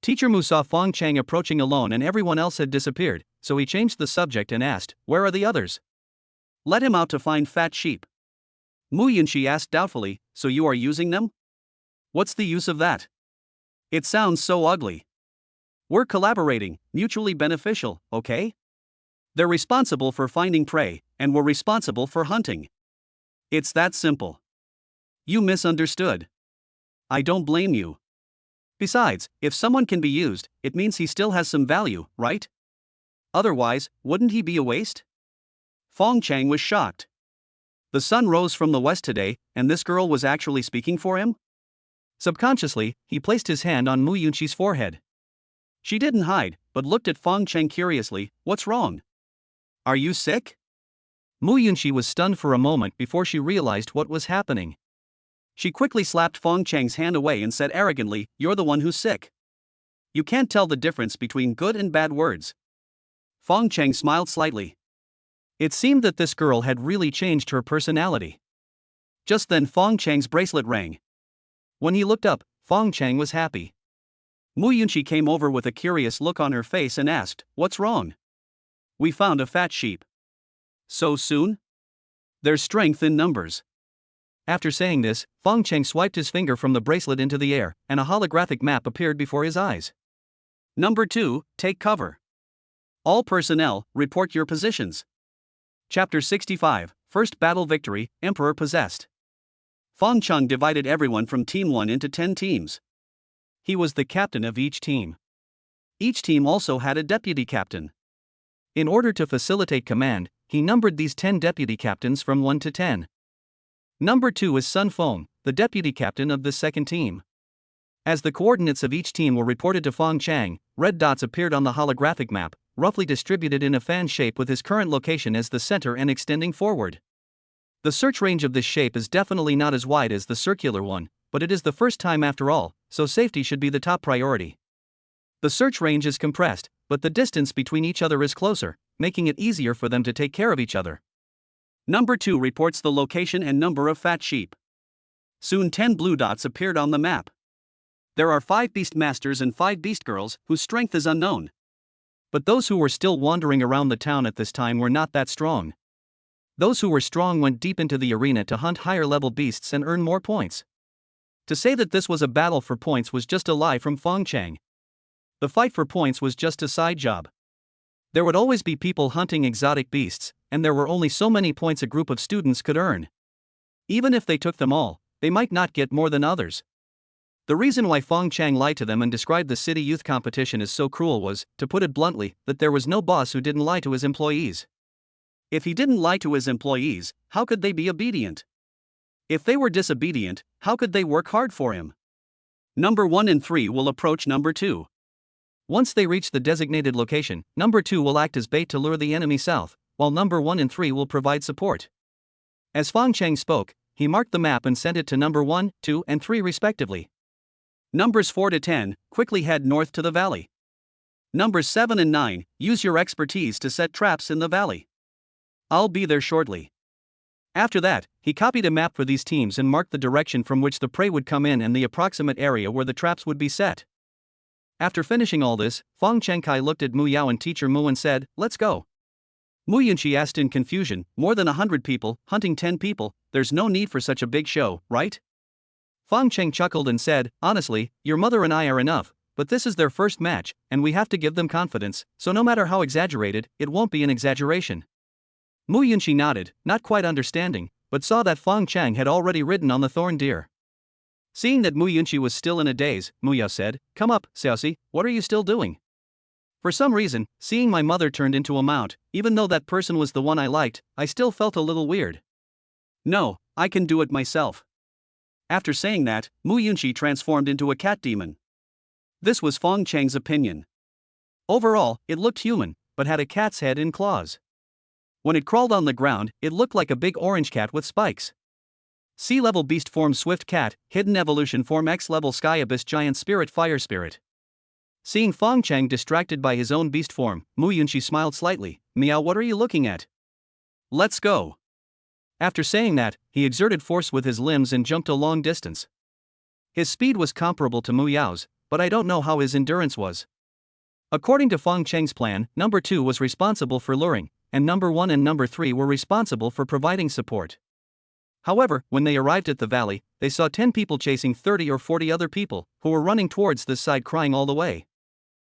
Teacher Mu saw Fong Cheng approaching alone and everyone else had disappeared, so he changed the subject and asked, "Where are the others?" Let him out to find fat sheep. Mu Yunxi asked doubtfully, so you are using them? What's the use of that? It sounds so ugly. We're collaborating, mutually beneficial, okay? They're responsible for finding prey, and we're responsible for hunting. It's that simple. You misunderstood. I don't blame you. Besides, if someone can be used, it means he still has some value, right? Otherwise, wouldn't he be a waste? Fong Cheng was shocked. The sun rose from the west today, and this girl was actually speaking for him? Subconsciously, he placed his hand on Mu Yunxi's forehead. She didn't hide, but looked at Fong Cheng curiously. What's wrong? Are you sick? Mu Yunxi was stunned for a moment before she realized what was happening. She quickly slapped Fong Cheng's hand away and said arrogantly, "You're the one who's sick. You can't tell the difference between good and bad words." Fong Cheng smiled slightly. It seemed that this girl had really changed her personality. Just then Fong Cheng's bracelet rang. When he looked up, Fong Cheng was happy. Mu Yunxi came over with a curious look on her face and asked, "What's wrong?" "We found a fat sheep." "So soon?" "There's strength in numbers." After saying this, Fong Cheng swiped his finger from the bracelet into the air, and a holographic map appeared before his eyes. Number 2, take cover. All personnel, report your positions. Chapter 65, First Battle Victory, Emperor Possessed. Fong Cheng divided everyone from Team 1 into 10 teams. He was the captain of each team. Each team also had a deputy captain. In order to facilitate command, he numbered these 10 deputy captains from 1 to 10. Number 2 is Sun Feng, the deputy captain of the second team. As the coordinates of each team were reported to Fong Cheng, red dots appeared on the holographic map, roughly distributed in a fan shape with his current location as the center and extending forward. The search range of this shape is definitely not as wide as the circular one, but it is the first time after all, so safety should be the top priority. The search range is compressed, but the distance between each other is closer, making it easier for them to take care of each other. Number 2 reports the location and number of fat sheep. Soon 10 blue dots appeared on the map. There are 5 beast masters and 5 beast girls, whose strength is unknown. But those who were still wandering around the town at this time were not that strong. Those who were strong went deep into the arena to hunt higher level beasts and earn more points. To say that this was a battle for points was just a lie from Fong Cheng. The fight for points was just a side job. There would always be people hunting exotic beasts, and there were only so many points a group of students could earn. Even if they took them all, they might not get more than others. The reason why Fong Cheng lied to them and described the city youth competition as so cruel was, to put it bluntly, that there was no boss who didn't lie to his employees. If he didn't lie to his employees, how could they be obedient? If they were disobedient, how could they work hard for him? Number 1 and 3 will approach number 2. Once they reach the designated location, number 2 will act as bait to lure the enemy south, while number 1 and 3 will provide support. As Fong Cheng spoke, he marked the map and sent it to number 1, 2, and 3 respectively. Numbers 4 to 10, quickly head north to the valley. Numbers 7 and 9, use your expertise to set traps in the valley. I'll be there shortly. After that, he copied a map for these teams and marked the direction from which the prey would come in and the approximate area where the traps would be set. After finishing all this, Fong Cheng looked at Mu Yao and teacher Mu and said, "Let's go." Mu Yunxi asked in confusion, "More than 100 people, hunting 10 people, there's no need for such a big show, right?" Fong Cheng chuckled and said, "Honestly, your mother and I are enough, but this is their first match, and we have to give them confidence, so no matter how exaggerated, it won't be an exaggeration." Mu Yunxi nodded, not quite understanding, but saw that Fong Cheng had already ridden on the thorn deer. Seeing that Mu Yunxi was still in a daze, Mu Yao said, "Come up, Xiaoxi, what are you still doing?" For some reason, seeing my mother turned into a mount, even though that person was the one I liked, I still felt a little weird. "No, I can do it myself." After saying that, Mu Yunxi transformed into a cat demon. This was Fong Cheng's opinion. Overall, it looked human, but had a cat's head and claws. When it crawled on the ground, it looked like a big orange cat with spikes. Sea-level beast form Swift Cat, hidden evolution form X-level Sky Abyss Giant Spirit Fire Spirit. Seeing Fong Cheng distracted by his own beast form, Mu Yunxi smiled slightly. "Meow, what are you looking at? Let's go." After saying that, he exerted force with his limbs and jumped a long distance. His speed was comparable to Mu Yao's, but I don't know how his endurance was. According to Fong Cheng's plan, number 2 was responsible for luring, and number 1 and number 3 were responsible for providing support. However, when they arrived at the valley, they saw 10 people chasing 30 or 40 other people, who were running towards this side crying all the way.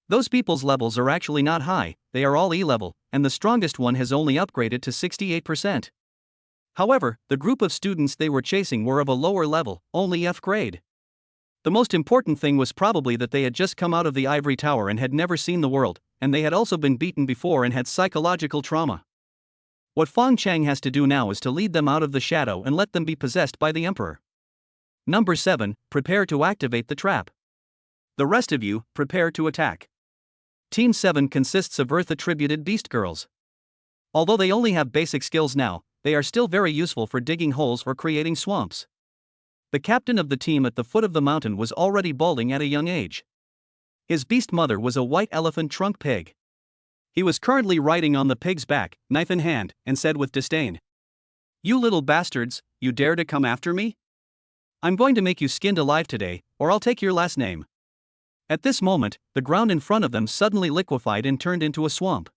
Those people's levels are actually not high, they are all E-level, and the strongest one has only upgraded to 68%. However, the group of students they were chasing were of a lower level, only F grade. The most important thing was probably that they had just come out of the ivory tower and had never seen the world, and they had also been beaten before and had psychological trauma. What Fong Cheng has to do now is to lead them out of the shadow and let them be possessed by the Emperor. Number 7, prepare to activate the trap. The rest of you, prepare to attack. Team 7 consists of Earth-attributed beast girls. Although they only have basic skills now, they are still very useful for digging holes or creating swamps. The captain of the team at the foot of the mountain was already balding at a young age. His beast mother was a white elephant trunk pig. He was currently riding on the pig's back, knife in hand, and said with disdain, "You little bastards, you dare to come after me? I'm going to make you skinned alive today, or I'll take your last name." At this moment, the ground in front of them suddenly liquefied and turned into a swamp.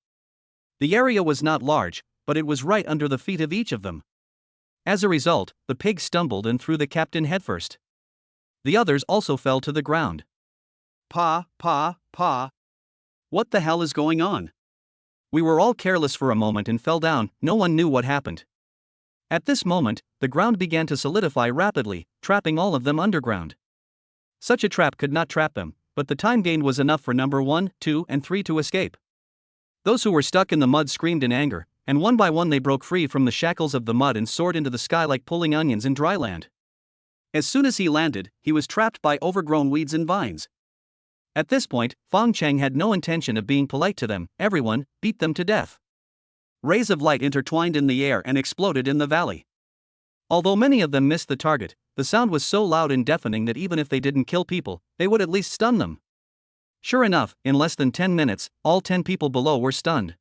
The area was not large, but it was right under the feet of each of them. As a result, the pig stumbled and threw the captain headfirst. The others also fell to the ground. Pa. What the hell is going on? We were all careless for a moment and fell down, no one knew what happened. At this moment, the ground began to solidify rapidly, trapping all of them underground. Such a trap could not trap them, but the time gained was enough for number 1, 2, and 3 to escape. Those who were stuck in the mud screamed in anger, and one by one they broke free from the shackles of the mud and soared into the sky like pulling onions in dry land. As soon as he landed, he was trapped by overgrown weeds and vines. At this point, Fong Cheng had no intention of being polite to them. Everyone beat them to death. Rays of light intertwined in the air and exploded in the valley. Although many of them missed the target, the sound was so loud and deafening that even if they didn't kill people, they would at least stun them. Sure enough, in less than 10 minutes, all 10 people below were stunned.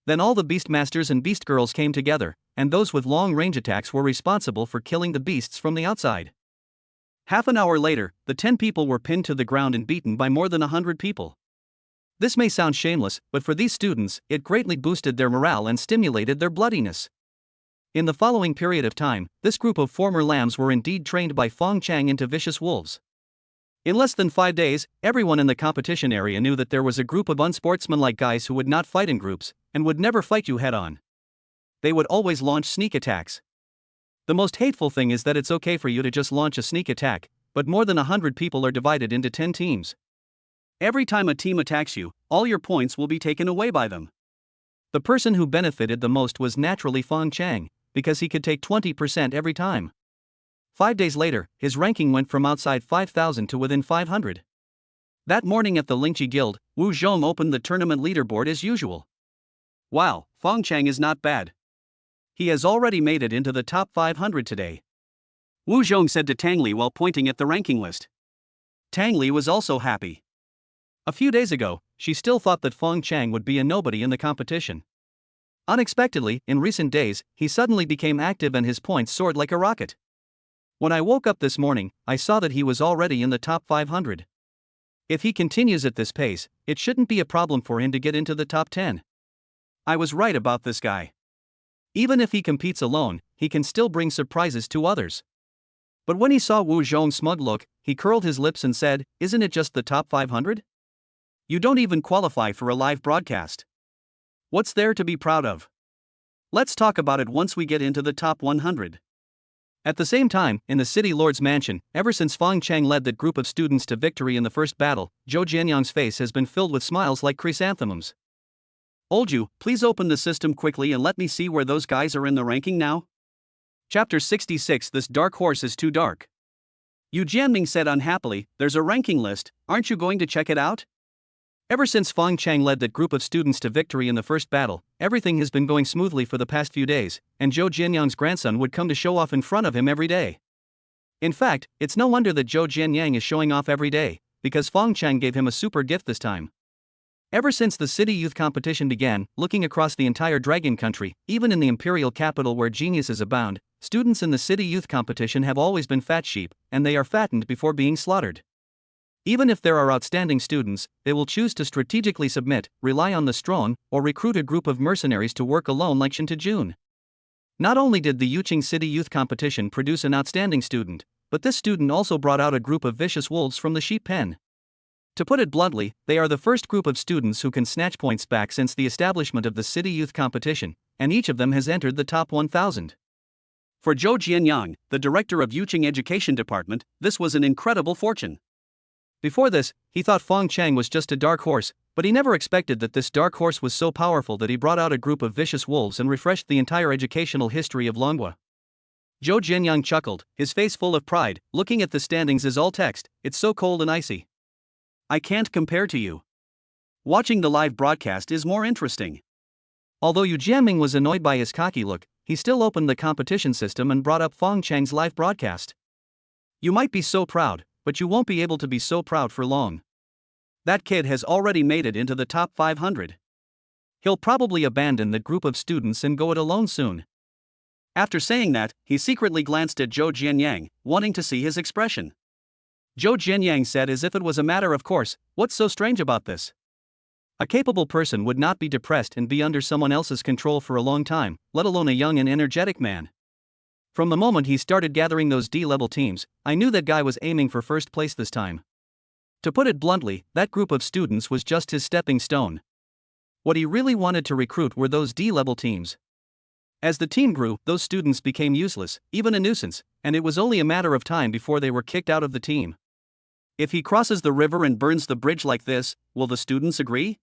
Then all the beastmasters and beast girls came together, and those with long-range attacks were responsible for killing the beasts from the outside. Half an hour later, the 10 people were pinned to the ground and beaten by more than 100 people. This may sound shameless, but for these students, it greatly boosted their morale and stimulated their bloodiness. In the following period of time, this group of former lambs were indeed trained by Fong Cheng into vicious wolves. In less than 5 days, everyone in the competition area knew that there was a group of unsportsmanlike guys who would not fight in groups, and would never fight you head-on. They would always launch sneak attacks. The most hateful thing is that it's okay for you to just launch a sneak attack, but more than 100 people are divided into 10 teams. Every time a team attacks you, all your points will be taken away by them. The person who benefited the most was naturally Fong Cheng, because he could take 20% every time. 5 days later, his ranking went from outside 5,000 to within 500. That morning at the Lingqi Guild, Wu Zhong opened the tournament leaderboard as usual. Wow, Fong Cheng is not bad. He has already made it into the top 500 today, Wu Zhong said to Tang Li while pointing at the ranking list. Tang Li was also happy. A few days ago, she still thought that Fong Cheng would be a nobody in the competition. Unexpectedly, in recent days, he suddenly became active and his points soared like a rocket. When I woke up this morning, I saw that he was already in the top 500. If he continues at this pace, it shouldn't be a problem for him to get into the top 10. I was right about this guy. Even if he competes alone, he can still bring surprises to others. But when he saw Wu Zhong's smug look, he curled his lips and said, "Isn't it just the top 500? You don't even qualify for a live broadcast. What's there to be proud of? Let's talk about it once we get into the top 100. At the same time, in the city lord's mansion, ever since Fang Cheng led that group of students to victory in the first battle, Zhou Jianyang's face has been filled with smiles like chrysanthemums. Old you, please open the system quickly and let me see where those guys are in the ranking now. Chapter 66. This dark horse is too dark. Yu Jianming said unhappily, "There's a ranking list, aren't you going to check it out?" Ever since Fang Cheng led that group of students to victory in the first battle, everything has been going smoothly for the past few days, and Zhou Jianyang's grandson would come to show off in front of him every day. In fact, it's no wonder that Zhou Jianyang is showing off every day, because Fang Cheng gave him a super gift this time. Ever since the city youth competition began, looking across the entire dragon country, even in the imperial capital where geniuses abound, students in the city youth competition have always been fat sheep, and they are fattened before being slaughtered. Even if there are outstanding students, they will choose to strategically submit, rely on the strong, or recruit a group of mercenaries to work alone like Shinta Jun. Not only did the Yuqing City Youth Competition produce an outstanding student, but this student also brought out a group of vicious wolves from the sheep pen. To put it bluntly, they are the first group of students who can snatch points back since the establishment of the City Youth Competition, and each of them has entered the top 1,000. For Zhou Jianyang, the director of Yuqing Education Department, this was an incredible fortune. Before this, he thought Fong Cheng was just a dark horse, but he never expected that this dark horse was so powerful that he brought out a group of vicious wolves and refreshed the entire educational history of Longhua. Zhou Jianyang chuckled, his face full of pride. Looking at the standings is all text, it's so cold and icy. I can't compare to you. Watching the live broadcast is more interesting. Although Yu Jianming was annoyed by his cocky look, he still opened the competition system and brought up Fong Cheng's live broadcast. You might be so proud, but you won't be able to be so proud for long. That kid has already made it into the top 500. He'll probably abandon the group of students and go it alone soon. After saying that, he secretly glanced at Zhou Jianyang, wanting to see his expression. Zhou Jianyang said as if it was a matter of course, "What's so strange about this?" A capable person would not be depressed and be under someone else's control for a long time, let alone a young and energetic man. From the moment he started gathering those D-level teams, I knew that guy was aiming for first place this time. To put it bluntly, that group of students was just his stepping stone. What he really wanted to recruit were those D-level teams. As the team grew, those students became useless, even a nuisance, and it was only a matter of time before they were kicked out of the team. If he crosses the river and burns the bridge like this, will the students agree?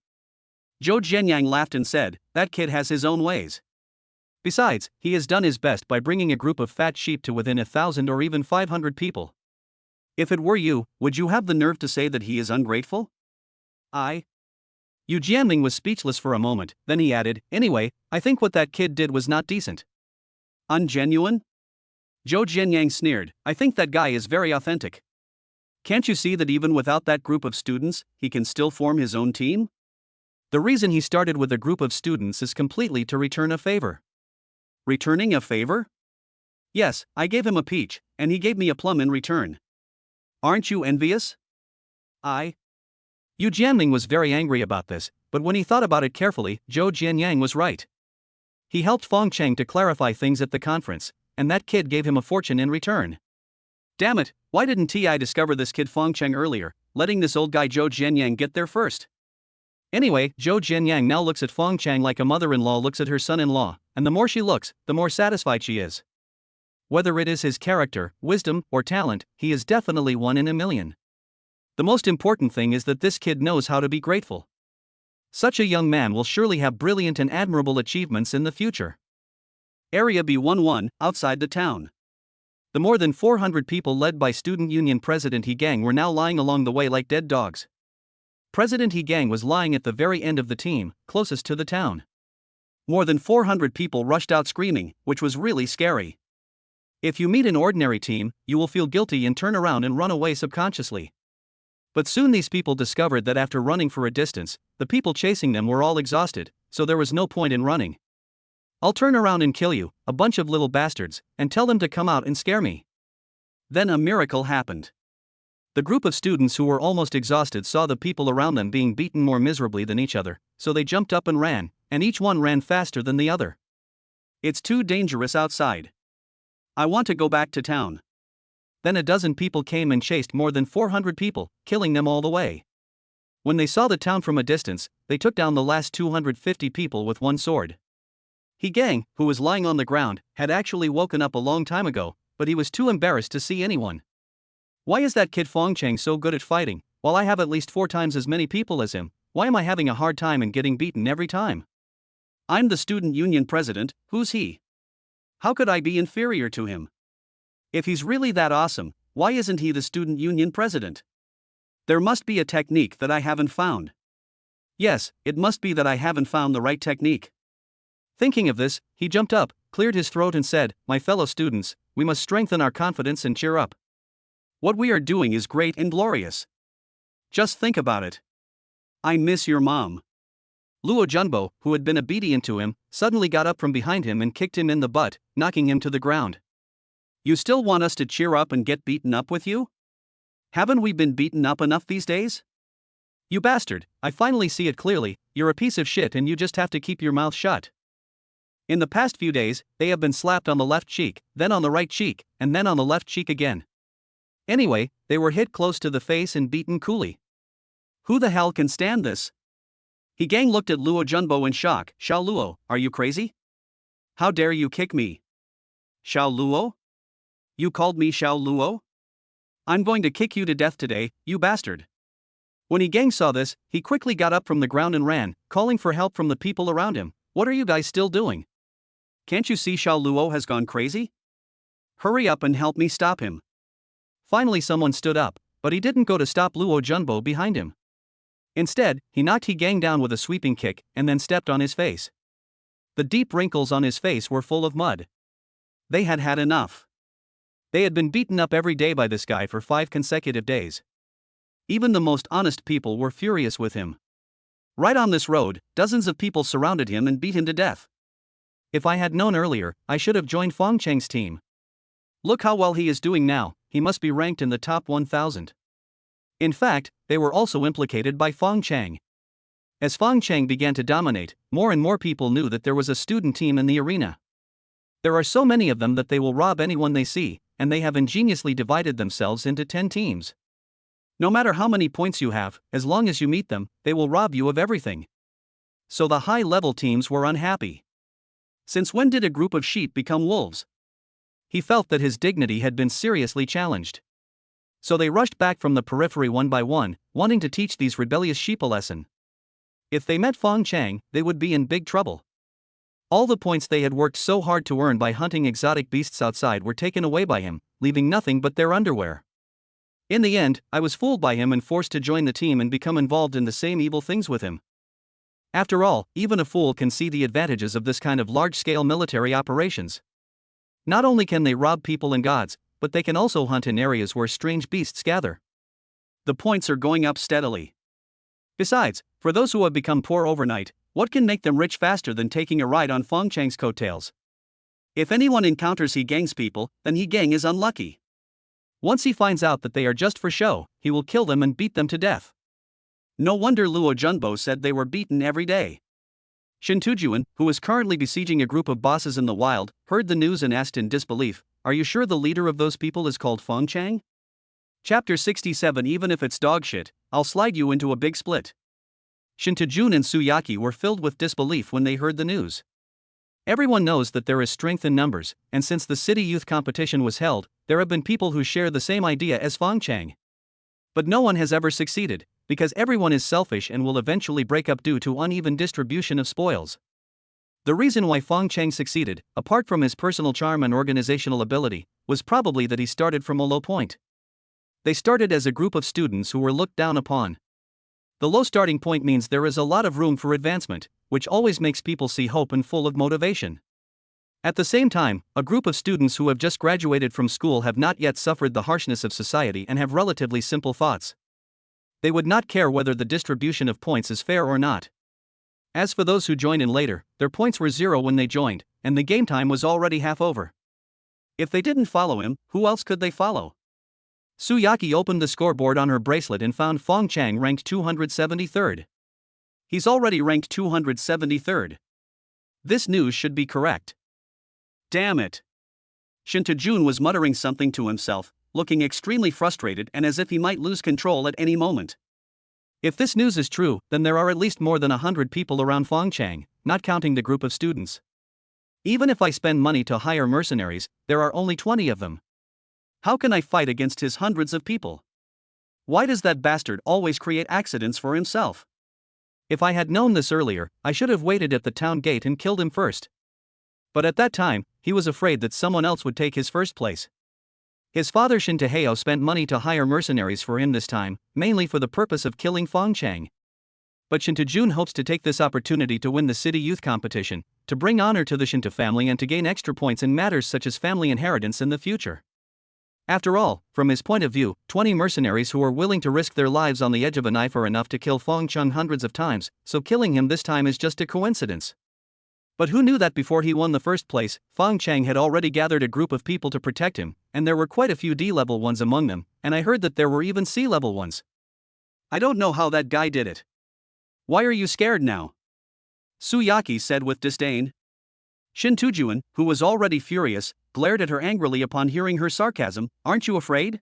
Zhou Jianyang laughed and said, "That kid has his own ways. Besides, he has done his best by bringing a group of fat sheep to within 1,000 or even 500 people. If it were you, would you have the nerve to say that he is ungrateful?" Yu Jianming was speechless for a moment, then he added, "Anyway, I think what that kid did was not decent." "Ungenuine?" Zhou Jianyang sneered, "I think that guy is very authentic. Can't you see that even without that group of students, he can still form his own team? The reason he started with a group of students is completely to return a favor." "Returning a favor?" "Yes, I gave him a peach, and he gave me a plum in return. Aren't you envious?" Yu Jianming was very angry about this, but when he thought about it carefully, Zhou Jianyang was right. He helped Fong Cheng to clarify things at the conference, and that kid gave him a fortune in return. Damn it, why didn't I discover this kid Fong Cheng earlier, letting this old guy Zhou Jianyang get there first? Anyway, Zhou Jianyang now looks at Fong Cheng like a mother-in-law looks at her son-in-law, and the more she looks, the more satisfied she is. Whether it is his character, wisdom, or talent, he is definitely one in a million. The most important thing is that this kid knows how to be grateful. Such a young man will surely have brilliant and admirable achievements in the future. Area B11, outside the town. The more than 400 people led by Student Union President He Gang were now lying along the way like dead dogs. President He Gang was lying at the very end of the team, closest to the town. More than 400 people rushed out screaming, which was really scary. If you meet an ordinary team, you will feel guilty and turn around and run away subconsciously. But soon these people discovered that after running for a distance, the people chasing them were all exhausted, so there was no point in running. I'll turn around and kill you, a bunch of little bastards, and tell them to come out and scare me." Then a miracle happened. The group of students who were almost exhausted saw the people around them being beaten more miserably than each other, so they jumped up and ran, and each one ran faster than the other. "It's too dangerous outside. I want to go back to town." Then a dozen people came and chased more than 400 people, killing them all the way. When they saw the town from a distance, they took down the last 250 people with one sword. He Gang, who was lying on the ground, had actually woken up a long time ago, but he was too embarrassed to see anyone. Why is that kid Fong Cheng so good at fighting, while I have at least 4 times as many people as him? Why am I having a hard time and getting beaten every time? I'm the student union president, who's he? How could I be inferior to him? If he's really that awesome, why isn't he the student union president? There must be a technique that I haven't found. Yes, it must be that I haven't found the right technique. Thinking of this, he jumped up, cleared his throat and said, "My fellow students, we must strengthen our confidence and cheer up. What we are doing is great and glorious. Just think about it. I miss your mom." Luo Junbo, who had been obedient to him, suddenly got up from behind him and kicked him in the butt, knocking him to the ground. "You still want us to cheer up and get beaten up with you? Haven't we been beaten up enough these days?" "You bastard, I finally see it clearly, you're a piece of shit and you just have to keep your mouth shut. In the past few days, they have been slapped on the left cheek, then on the right cheek, and then on the left cheek again. Anyway, they were hit close to the face and beaten coolly. Who the hell can stand this?" He Gang looked at Luo Junbo in shock. "Xiao Luo, are you crazy? How dare you kick me? Xiao Luo? You called me Xiao Luo? I'm going to kick you to death today, you bastard." When He Gang saw this, he quickly got up from the ground and ran, calling for help from the people around him. "What are you guys still doing? Can't you see Xiao Luo has gone crazy? Hurry up and help me stop him." Finally someone stood up, but he didn't go to stop Luo Junbo behind him. Instead, he knocked He Gang down with a sweeping kick and then stepped on his face. The deep wrinkles on his face were full of mud. They had had enough. They had been beaten up every day by this guy for 5 consecutive days. Even the most honest people were furious with him. Right on this road, dozens of people surrounded him and beat him to death. If I had known earlier, I should have joined Fong Cheng's team. Look how well he is doing now, he must be ranked in the top 1,000. In fact, they were also implicated by Fong Cheng. As Fong Cheng began to dominate, more and more people knew that there was a student team in the arena. There are so many of them that they will rob anyone they see, and they have ingeniously divided themselves into 10 teams. No matter how many points you have, as long as you meet them, they will rob you of everything. So the high-level teams were unhappy. Since when did a group of sheep become wolves? He felt that his dignity had been seriously challenged. So they rushed back from the periphery one by one, wanting to teach these rebellious sheep a lesson. If they met Fong Cheng, they would be in big trouble. All the points they had worked so hard to earn by hunting exotic beasts outside were taken away by him, leaving nothing but their underwear. In the end, I was fooled by him and forced to join the team and become involved in the same evil things with him. After all, even a fool can see the advantages of this kind of large-scale military operations. Not only can they rob people and gods, but they can also hunt in areas where strange beasts gather. The points are going up steadily. Besides, for those who have become poor overnight, what can make them rich faster than taking a ride on Fong Cheng's coattails? If anyone encounters He Gang's people, then He Gang is unlucky. Once he finds out that they are just for show, he will kill them and beat them to death. No wonder Luo Junbo said they were beaten every day. Shintujuan, who was currently besieging a group of bosses in the wild, heard the news and asked in disbelief, "Are you sure the leader of those people is called Fong Cheng?" Chapter 67. Even if it's dog shit, I'll slide you into a big split. Shinta and Su Yaqi were filled with disbelief when they heard the news. Everyone knows that there is strength in numbers, and since the city youth competition was held, there have been people who share the same idea as Fong Cheng. But no one has ever succeeded, because everyone is selfish and will eventually break up due to uneven distribution of spoils. The reason why Fong Cheng succeeded, apart from his personal charm and organizational ability, was probably that he started from a low point. They started as a group of students who were looked down upon. The low starting point means there is a lot of room for advancement, which always makes people see hope and full of motivation. At the same time, a group of students who have just graduated from school have not yet suffered the harshness of society and have relatively simple thoughts. They would not care whether the distribution of points is fair or not. As for those who joined in later, their points were 0 when they joined, and the game time was already half over. If they didn't follow him, who else could they follow? Su Yaqi opened the scoreboard on her bracelet and found Fong Cheng ranked 273rd. He's already ranked 273rd. This news should be correct. Damn it. Shinta was muttering something to himself, looking extremely frustrated and as if he might lose control at any moment. If this news is true, then there are at least more than 100 people around Fong Cheng, not counting the group of students. Even if I spend money to hire mercenaries, there are only 20 of them. How can I fight against his hundreds of people? Why does that bastard always create accidents for himself? If I had known this earlier, I should have waited at the town gate and killed him first. But at that time, he was afraid that someone else would take his first place. His father Shinta spent money to hire mercenaries for him this time, mainly for the purpose of killing Fong Cheng. But Shinta hopes to take this opportunity to win the city youth competition, to bring honor to the Shinta family and to gain extra points in matters such as family inheritance in the future. After all, from his point of view, 20 mercenaries who are willing to risk their lives on the edge of a knife are enough to kill Fong Cheng hundreds of times, so killing him this time is just a coincidence. But who knew that before he won the first place, Fong Cheng had already gathered a group of people to protect him, and there were quite a few D-level ones among them, and I heard that there were even C-level ones. I don't know how that guy did it. Why are you scared now? Su Yaqi said with disdain. Shinta, who was already furious, glared at her angrily upon hearing her sarcasm. Aren't you afraid?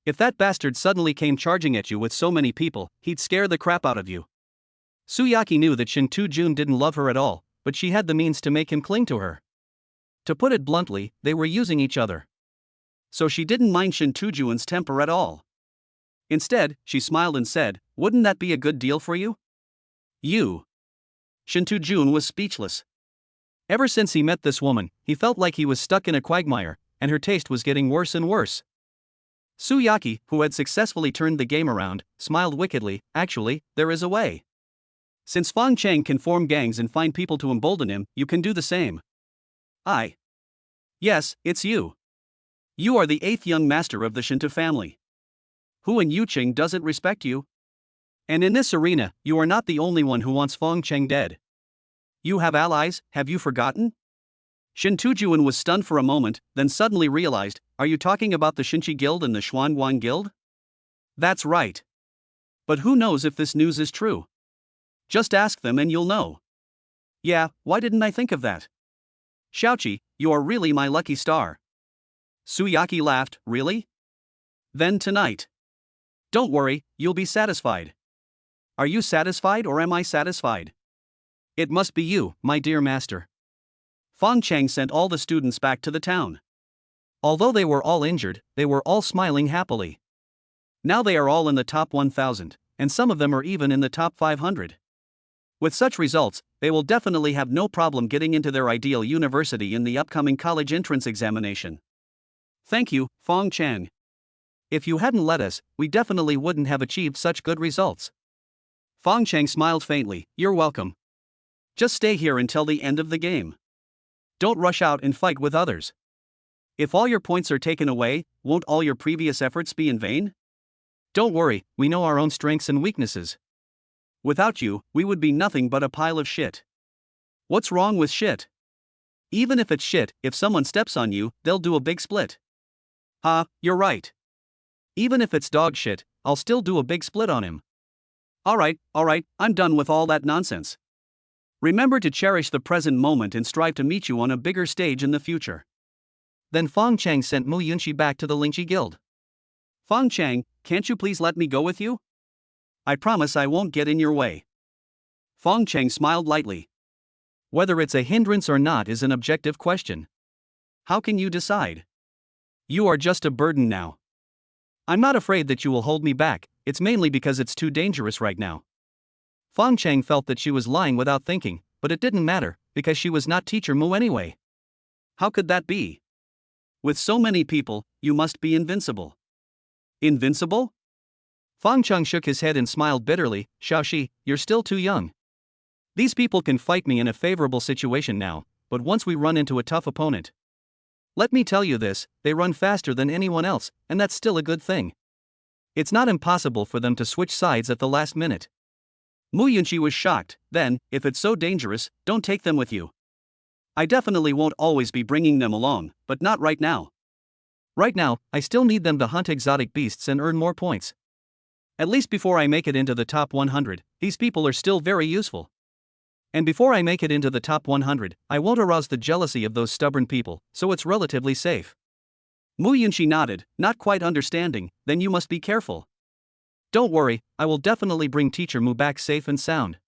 If that bastard suddenly came charging at you with so many people, he'd scare the crap out of you. Su Yaqi knew that Shinta didn't love her at all, but she had the means to make him cling to her. To put it bluntly, they were using each other. So she didn't mind Shinta's temper at all. Instead, she smiled and said, "Wouldn't that be a good deal for you?" You. Shinta was speechless. Ever since he met this woman, he felt like he was stuck in a quagmire, and her taste was getting worse and worse. Su Yaqi, who had successfully turned the game around, smiled wickedly. Actually, there is a way. Since Fong Cheng can form gangs and find people to embolden him, you can do the same. Yes, it's you. You are the 8th young master of the Shinta family. Who in Yunxi doesn't respect you? And in this arena, you are not the only one who wants Fong Cheng dead. You have allies, have you forgotten? Shinta was stunned for a moment, then suddenly realized, are you talking about the Shinchi Guild and the Xuanguan Guild? That's right. But who knows if this news is true? Just ask them and you'll know. Yeah, why didn't I think of that? Xiaoqi, you are really my lucky star. Su Yaqi laughed. Really? Then tonight. Don't worry, you'll be satisfied. Are you satisfied or am I satisfied? It must be you, my dear master. Fong Cheng sent all the students back to the town. Although they were all injured, they were all smiling happily. Now they are all in the top 1,000, and some of them are even in the top 500. With such results, they will definitely have no problem getting into their ideal university in the upcoming college entrance examination. Thank you, Fong Cheng. If you hadn't let us, we definitely wouldn't have achieved such good results. Fong Cheng smiled faintly. You're welcome. Just stay here until the end of the game. Don't rush out and fight with others. If all your points are taken away, won't all your previous efforts be in vain? Don't worry, we know our own strengths and weaknesses. Without you, we would be nothing but a pile of shit. What's wrong with shit? Even if it's shit, if someone steps on you, they'll do a big split. You're right. Even if it's dog shit, I'll still do a big split on him. Alright, I'm done with all that nonsense. Remember to cherish the present moment and strive to meet you on a bigger stage in the future. Then Fong Cheng sent Yunxi back to the Yunxi Guild. Fong Cheng, can't you please let me go with you? I promise I won't get in your way. Fong Cheng smiled lightly. Whether it's a hindrance or not is an objective question. How can you decide? You are just a burden now. I'm not afraid that you will hold me back, it's mainly because it's too dangerous right now. Fong Cheng felt that she was lying without thinking, but it didn't matter, because she was not Teacher Mu anyway. How could that be? With so many people, you must be invincible. Invincible? Fong Cheng shook his head and smiled bitterly. Xiaoxi, you're still too young. These people can fight me in a favorable situation now, but once we run into a tough opponent. Let me tell you this, they run faster than anyone else, and that's still a good thing. It's not impossible for them to switch sides at the last minute. Yunxi was shocked. Then, if it's so dangerous, don't take them with you. I definitely won't always be bringing them along, but not right now. Right now, I still need them to hunt exotic beasts and earn more points. At least before I make it into the top 100, these people are still very useful. And before I make it into the top 100, I won't arouse the jealousy of those stubborn people, so it's relatively safe. Mu Yunxi nodded, not quite understanding. Then you must be careful. Don't worry, I will definitely bring Teacher Mu back safe and sound.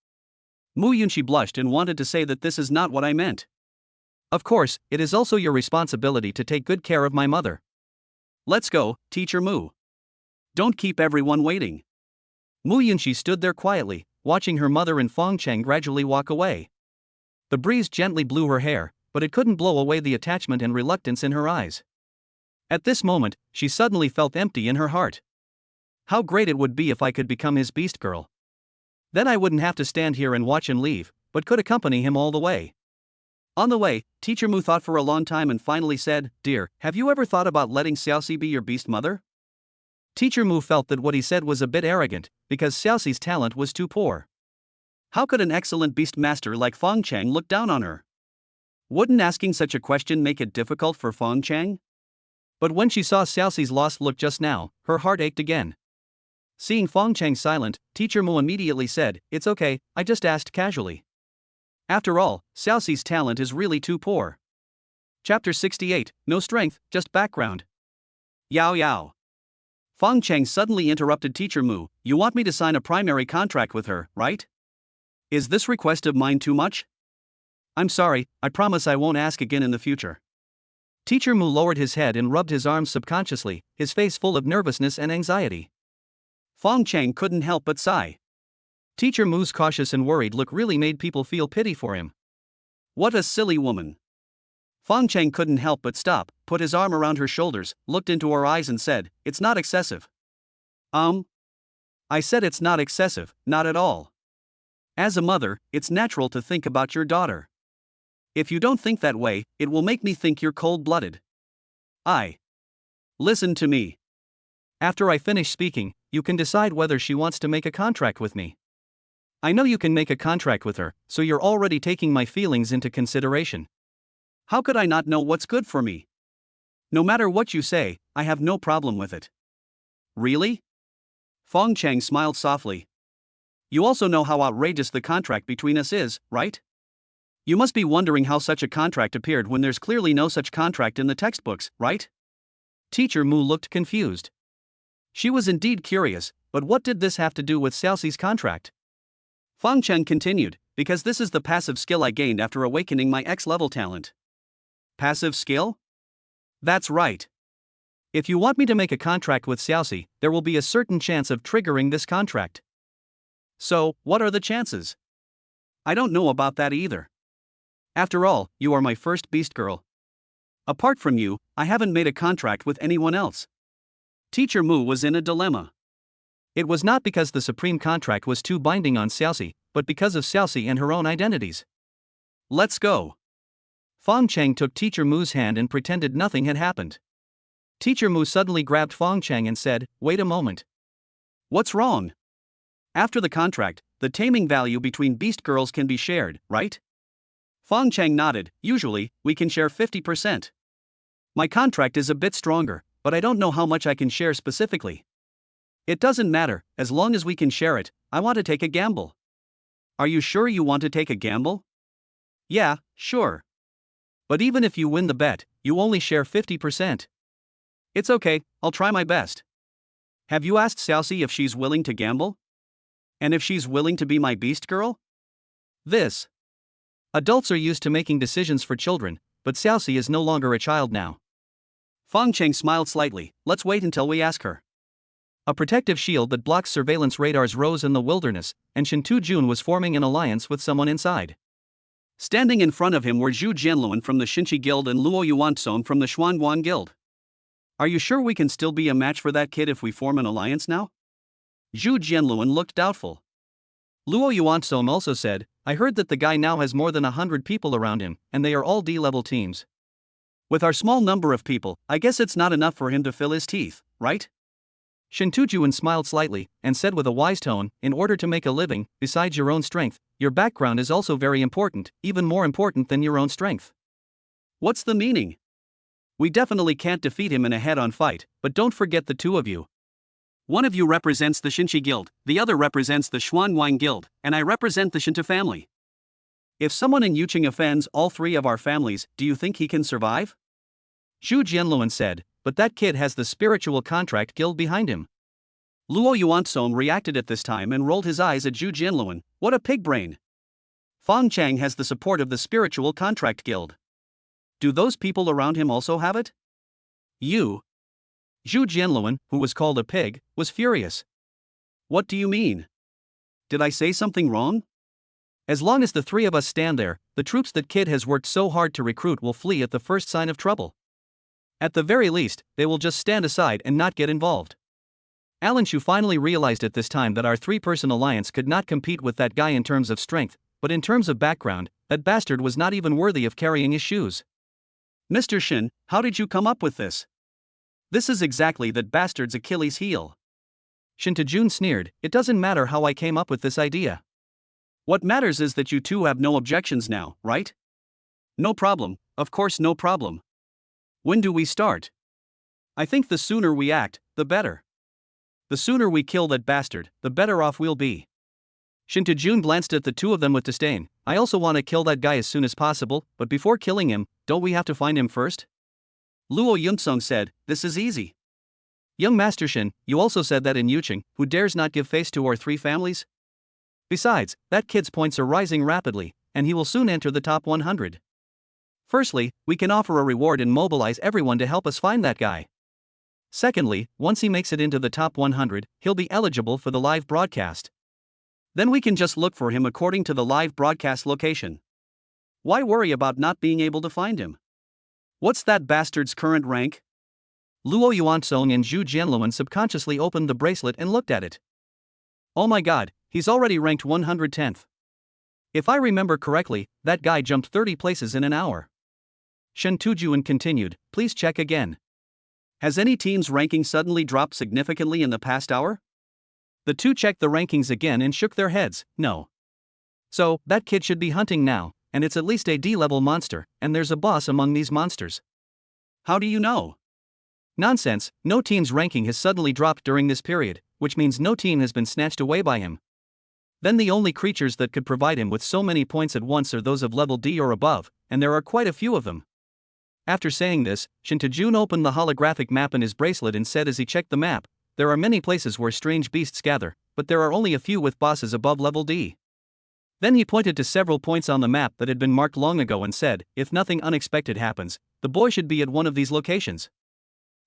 Mu Yunxi blushed and wanted to say that this is not what I meant. Of course, it is also your responsibility to take good care of my mother. Let's go, Teacher Mu. Don't keep everyone waiting. Mu Yunxi stood there quietly, watching her mother and Fong Cheng gradually walk away. The breeze gently blew her hair, but it couldn't blow away the attachment and reluctance in her eyes. At this moment, she suddenly felt empty in her heart. How great it would be if I could become his beast girl. Then I wouldn't have to stand here and watch him leave, but could accompany him all the way. On the way, Teacher Mu thought for a long time and finally said, "Dear, have you ever thought about letting Xiaoxi be your beast mother?" Teacher Mu felt that what he said was a bit arrogant, because Xiaoxi's talent was too poor. How could an excellent beast master like Fong Cheng look down on her? Wouldn't asking such a question make it difficult for Fong Cheng? But when she saw Xiaoxi's lost look just now, her heart ached again. Seeing Fong Cheng silent, Teacher Mu immediately said, "It's okay, I just asked casually." After all, Xiaoxi's talent is really too poor. Chapter 68, No Strength, Just Background. Yao Yao. Fong Cheng suddenly interrupted Teacher Mu. "You want me to sign a primary contract with her, right? Is this request of mine too much?" "I'm sorry, I promise I won't ask again in the future." Teacher Mu lowered his head and rubbed his arms subconsciously, his face full of nervousness and anxiety. Fong Cheng couldn't help but sigh. Teacher Mu's cautious and worried look really made people feel pity for him. What a silly woman. Fong Cheng couldn't help but stop, put his arm around her shoulders, looked into her eyes and said, "It's not excessive." I said it's not excessive, not at all. As a mother, it's natural to think about your daughter. If you don't think that way, it will make me think you're cold-blooded. Listen to me. After I finish speaking, you can decide whether she wants to make a contract with me. I know you can make a contract with her, so you're already taking my feelings into consideration. How could I not know what's good for me? No matter what you say, I have no problem with it. Really? Fong Cheng smiled softly. You also know how outrageous the contract between us is, right? You must be wondering how such a contract appeared when there's clearly no such contract in the textbooks, right? Teacher Mu looked confused. She was indeed curious, but what did this have to do with Xiaoxi's contract? Fang Cheng continued, "Because this is the passive skill I gained after awakening my X-level talent." Passive skill? That's right. If you want me to make a contract with Xiaoxi, there will be a certain chance of triggering this contract. So, what are the chances? I don't know about that either. After all, you are my first beast girl. Apart from you, I haven't made a contract with anyone else. Teacher Mu was in a dilemma. It was not because the supreme contract was too binding on Xiaoxi, but because of Xiaoxi and her own identities. Let's go. Fong Cheng took Teacher Mu's hand and pretended nothing had happened. Teacher Mu suddenly grabbed Fong Cheng and said, "Wait a moment. What's wrong? After the contract, the taming value between beast girls can be shared, right?" Fong Cheng nodded. "Usually, we can share 50%. My contract is a bit stronger, but I don't know how much I can share specifically. It doesn't matter, as long as we can share it. I want to take a gamble." "Are you sure you want to take a gamble?" "Yeah, sure. But even if you win the bet, you only share 50%. It's okay, I'll try my best. Have you asked Xiaoxi if she's willing to gamble? And if she's willing to be my beast girl?" Adults are used to making decisions for children, but Xiaoxi is no longer a child now. Fong Cheng smiled slightly. "Let's wait until we ask her." A protective shield that blocks surveillance radars rose in the wilderness, and Shinta Jun was forming an alliance with someone inside. Standing in front of him were Zhu Jianluan from the Xinchi Guild and Luo Yuansong from the Xuanguan Guild. "Are you sure we can still be a match for that kid if we form an alliance now?" Zhu Jianluan looked doubtful. Luo Yuansong also said, "I heard that the guy now has more than 100 people around him, and they are all D-level teams. With our small number of people, I guess it's not enough for him to fill his teeth, right?" Shinta Jun smiled slightly, and said with a wise tone, "In order to make a living, besides your own strength, your background is also very important, even more important than your own strength. What's the meaning? We definitely can't defeat him in a head-on fight, but don't forget the two of you. One of you represents the Xinshi Guild, the other represents the Xuanwang Guild, and I represent the Shinta family. If someone in Yuqing offends all three of our families, do you think he can survive? Zhu Jianluan said, but that kid has the spiritual contract guild behind him. Luo Yuanzong reacted at this time and rolled his eyes at Zhu Jianluan. What a pig brain! Fong Cheng has the support of the spiritual contract guild. Do those people around him also have it? Zhu Jianluan, who was called a pig, was furious. What do you mean? Did I say something wrong? As long as the three of us stand there, the troops that kid has worked so hard to recruit will flee at the first sign of trouble. At the very least, they will just stand aside and not get involved. Alan Shu finally realized at this time that our three-person alliance could not compete with that guy in terms of strength, but in terms of background, that bastard was not even worthy of carrying his shoes. Mr. Shin, how did you come up with this? This is exactly that bastard's Achilles' heel. Shinta Jun sneered, it doesn't matter how I came up with this idea. What matters is that you two have no objections now, right? No problem, of course no problem. When do we start? I think the sooner we act, the better. The sooner we kill that bastard, the better off we'll be. Shinta Jun glanced at the two of them with disdain. I also want to kill that guy as soon as possible, but before killing him, don't we have to find him first? Luo Yunsong said, this is easy. Young Master Shin, you also said that in Yuqing, who dares not give face to our three families? Besides, that kid's points are rising rapidly, and he will soon enter the top 100. Firstly, we can offer a reward and mobilize everyone to help us find that guy. Secondly, once he makes it into the top 100, he'll be eligible for the live broadcast. Then we can just look for him according to the live broadcast location. Why worry about not being able to find him? What's that bastard's current rank? Luo Yuanzong and Zhu Jianluan subconsciously opened the bracelet and looked at it. Oh my god, he's already ranked 110th. If I remember correctly, that guy jumped 30 places in an hour. Shen Tujuan continued, please check again. Has any team's ranking suddenly dropped significantly in the past hour? The two checked the rankings again and shook their heads, no. So, that kid should be hunting now, and it's at least a D-level monster, and there's a boss among these monsters. How do you know? Nonsense, no team's ranking has suddenly dropped during this period, which means no team has been snatched away by him. Then the only creatures that could provide him with so many points at once are those of level D or above, and there are quite a few of them. After saying this, Shinta Jun opened the holographic map in his bracelet and said as he checked the map, there are many places where strange beasts gather, but there are only a few with bosses above level D. Then he pointed to several points on the map that had been marked long ago and said, if nothing unexpected happens, the boy should be at one of these locations.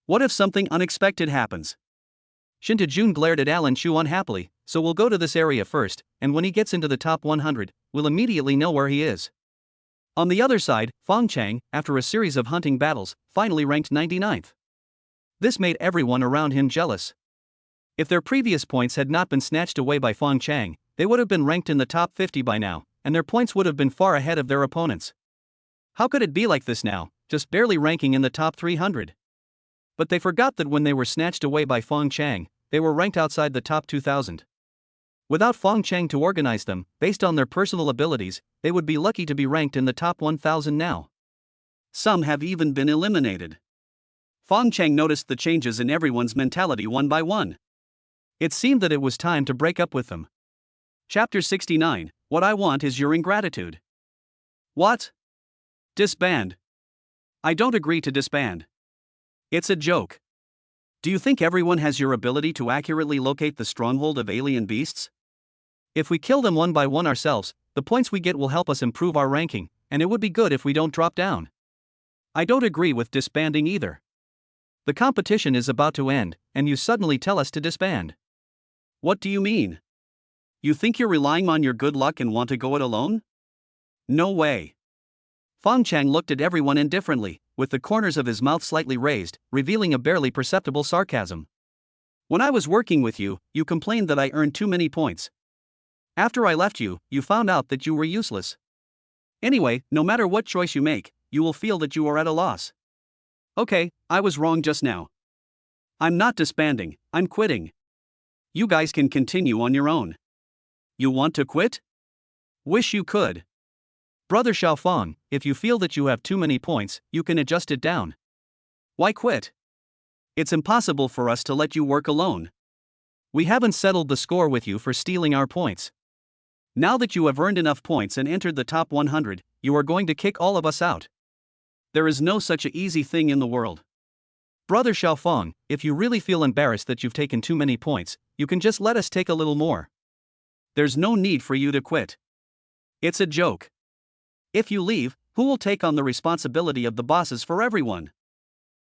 What if something unexpected happens? Shinta Jun glared at Alan Shu unhappily, so we'll go to this area first, and when he gets into the top 100, we'll immediately know where he is. On the other side, Fong Cheng, after a series of hunting battles, finally ranked 99th. This made everyone around him jealous. If their previous points had not been snatched away by Fong Cheng, they would have been ranked in the top 50 by now, and their points would have been far ahead of their opponents. How could it be like this now, just barely ranking in the top 300? But they forgot that when they were snatched away by Fong Cheng, they were ranked outside the top 2000. Without Fong Cheng to organize them, based on their personal abilities, they would be lucky to be ranked in the top 1000 now. Some have even been eliminated. Fong Cheng noticed the changes in everyone's mentality one by one. It seemed that it was time to break up with them. Chapter 69, What I Want is Your Ingratitude. What? Disband. I don't agree to disband. It's a joke. Do you think everyone has your ability to accurately locate the stronghold of alien beasts? If we kill them one by one ourselves, the points we get will help us improve our ranking, and it would be good if we don't drop down. I don't agree with disbanding either. The competition is about to end, and you suddenly tell us to disband. What do you mean? You think you're relying on your good luck and want to go it alone? No way. Fong Cheng looked at everyone indifferently, with the corners of his mouth slightly raised, revealing a barely perceptible sarcasm. When I was working with you, you complained that I earned too many points. After I left you, you found out that you were useless. Anyway, no matter what choice you make, you will feel that you are at a loss. Okay, I was wrong just now. I'm not disbanding, I'm quitting. You guys can continue on your own. You want to quit? Wish you could. Brother Xiaofeng, if you feel that you have too many points, you can adjust it down. Why quit? It's impossible for us to let you work alone. We haven't settled the score with you for stealing our points. Now that you have earned enough points and entered the top 100, you are going to kick all of us out. There is no such an easy thing in the world. Brother Xiaofeng, if you really feel embarrassed that you've taken too many points, you can just let us take a little more. There's no need for you to quit. It's a joke. If you leave, who will take on the responsibility of the bosses for everyone?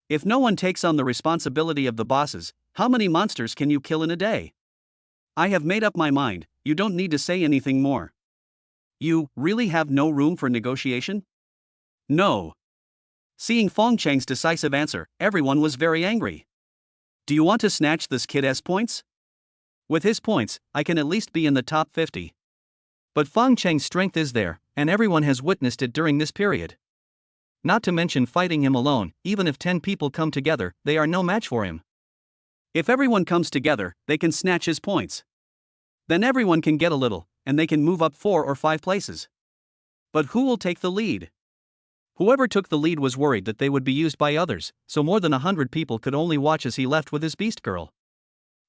If no one takes on the responsibility of the bosses, how many monsters can you kill in a day? I have made up my mind, you don't need to say anything more. You really have no room for negotiation? No. Seeing Fong Cheng's decisive answer, everyone was very angry. Do you want to snatch this kid's points? With his points, I can at least be in the top 50. But Fang Cheng's strength is there, and everyone has witnessed it during this period. Not to mention fighting him alone, even if 10 people come together, they are no match for him. If everyone comes together, they can snatch his points. Then everyone can get a little, and they can move up 4 or 5 places. But who will take the lead? Whoever took the lead was worried that they would be used by others, so more than 100 people could only watch as he left with his beast girl.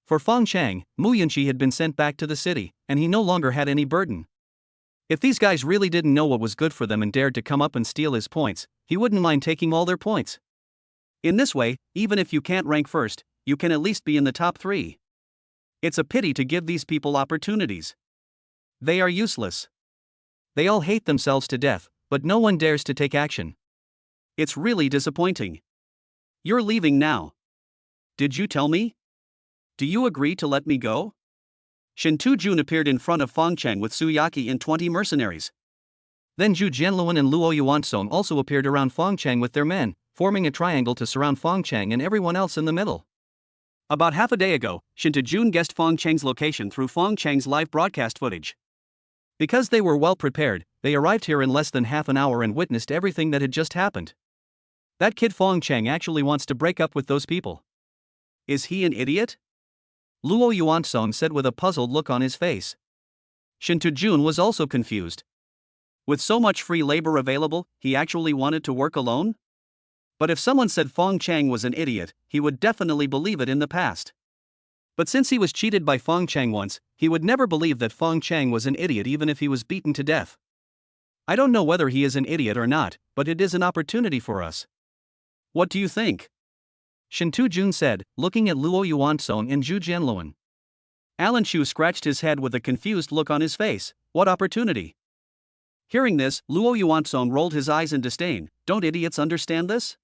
For Fong Cheng, Yunxi had been sent back to the city, and he no longer had any burden. If these guys really didn't know what was good for them and dared to come up and steal his points, he wouldn't mind taking all their points. In this way, even if you can't rank first, you can at least be in the top 3. It's a pity to give these people opportunities. They are useless. They all hate themselves to death, but no one dares to take action. It's really disappointing. You're leaving now. Did you tell me? Do you agree to let me go? Shinta Jun appeared in front of Fong Cheng with Su Yaqi and 20 mercenaries. Then Zhu Jianluan and Luo Yuansong also appeared around Fong Cheng with their men, forming a triangle to surround Fong Cheng and everyone else in the middle. About half a day ago, Shinta Jun guessed Fong Cheng's location through Fong Cheng's live broadcast footage. Because they were well prepared, they arrived here in less than half an hour and witnessed everything that had just happened. That kid Fong Cheng actually wants to break up with those people. Is he an idiot? Luo Yuansong said with a puzzled look on his face. Shinta Jun was also confused. With so much free labor available, he actually wanted to work alone? But if someone said Fong Cheng was an idiot, he would definitely believe it in the past. But since he was cheated by Fong Cheng once, he would never believe that Fong Cheng was an idiot even if he was beaten to death. I don't know whether he is an idiot or not, but it is an opportunity for us. What do you think? Shinta Jun said, looking at Luo Yuansong and Zhu Jianluan. Alan Shu scratched his head with a confused look on his face. What opportunity? Hearing this, Luo Yuansong rolled his eyes in disdain. Don't idiots understand this?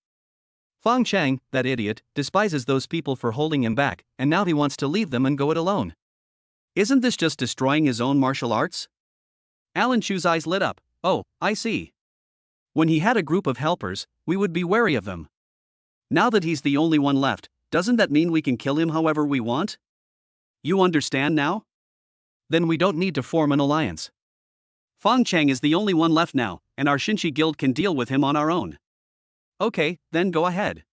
Fong Cheng, that idiot, despises those people for holding him back, and now he wants to leave them and go it alone. Isn't this just destroying his own martial arts? Alan Shu's eyes lit up. Oh, I see. When he had a group of helpers, we would be wary of them. Now that he's the only one left, doesn't that mean we can kill him however we want? You understand now? Then we don't need to form an alliance. Fong Cheng is the only one left now, and our Yunxi guild can deal with him on our own. Okay, then go ahead.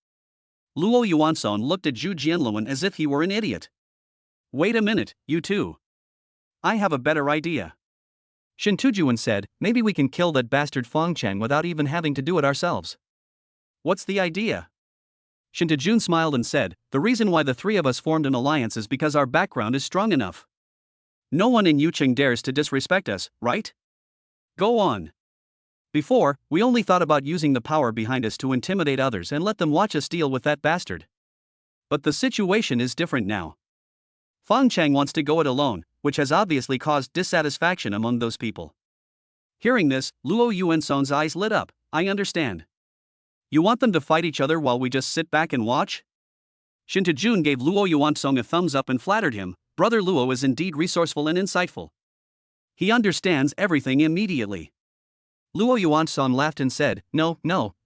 Luo Yuansong looked at Zhu Jianluan as if he were an idiot. Wait a minute, you two. I have a better idea. Shinta Jun said, maybe we can kill that bastard Fong Cheng without even having to do it ourselves. What's the idea? Shinta Jun smiled and said, the reason why the 3 of us formed an alliance is because our background is strong enough. No one in Yucheng dares to disrespect us, right? Go on. Before, we only thought about using the power behind us to intimidate others and let them watch us deal with that bastard. But the situation is different now. Fong Cheng wants to go it alone, which has obviously caused dissatisfaction among those people. Hearing this, Luo Yuansong's eyes lit up. I understand. You want them to fight each other while we just sit back and watch? Shinta Jun gave Luo Yuansong a thumbs up and flattered him. Brother Luo is indeed resourceful and insightful. He understands everything immediately. Luo Yuansong laughed and said, no,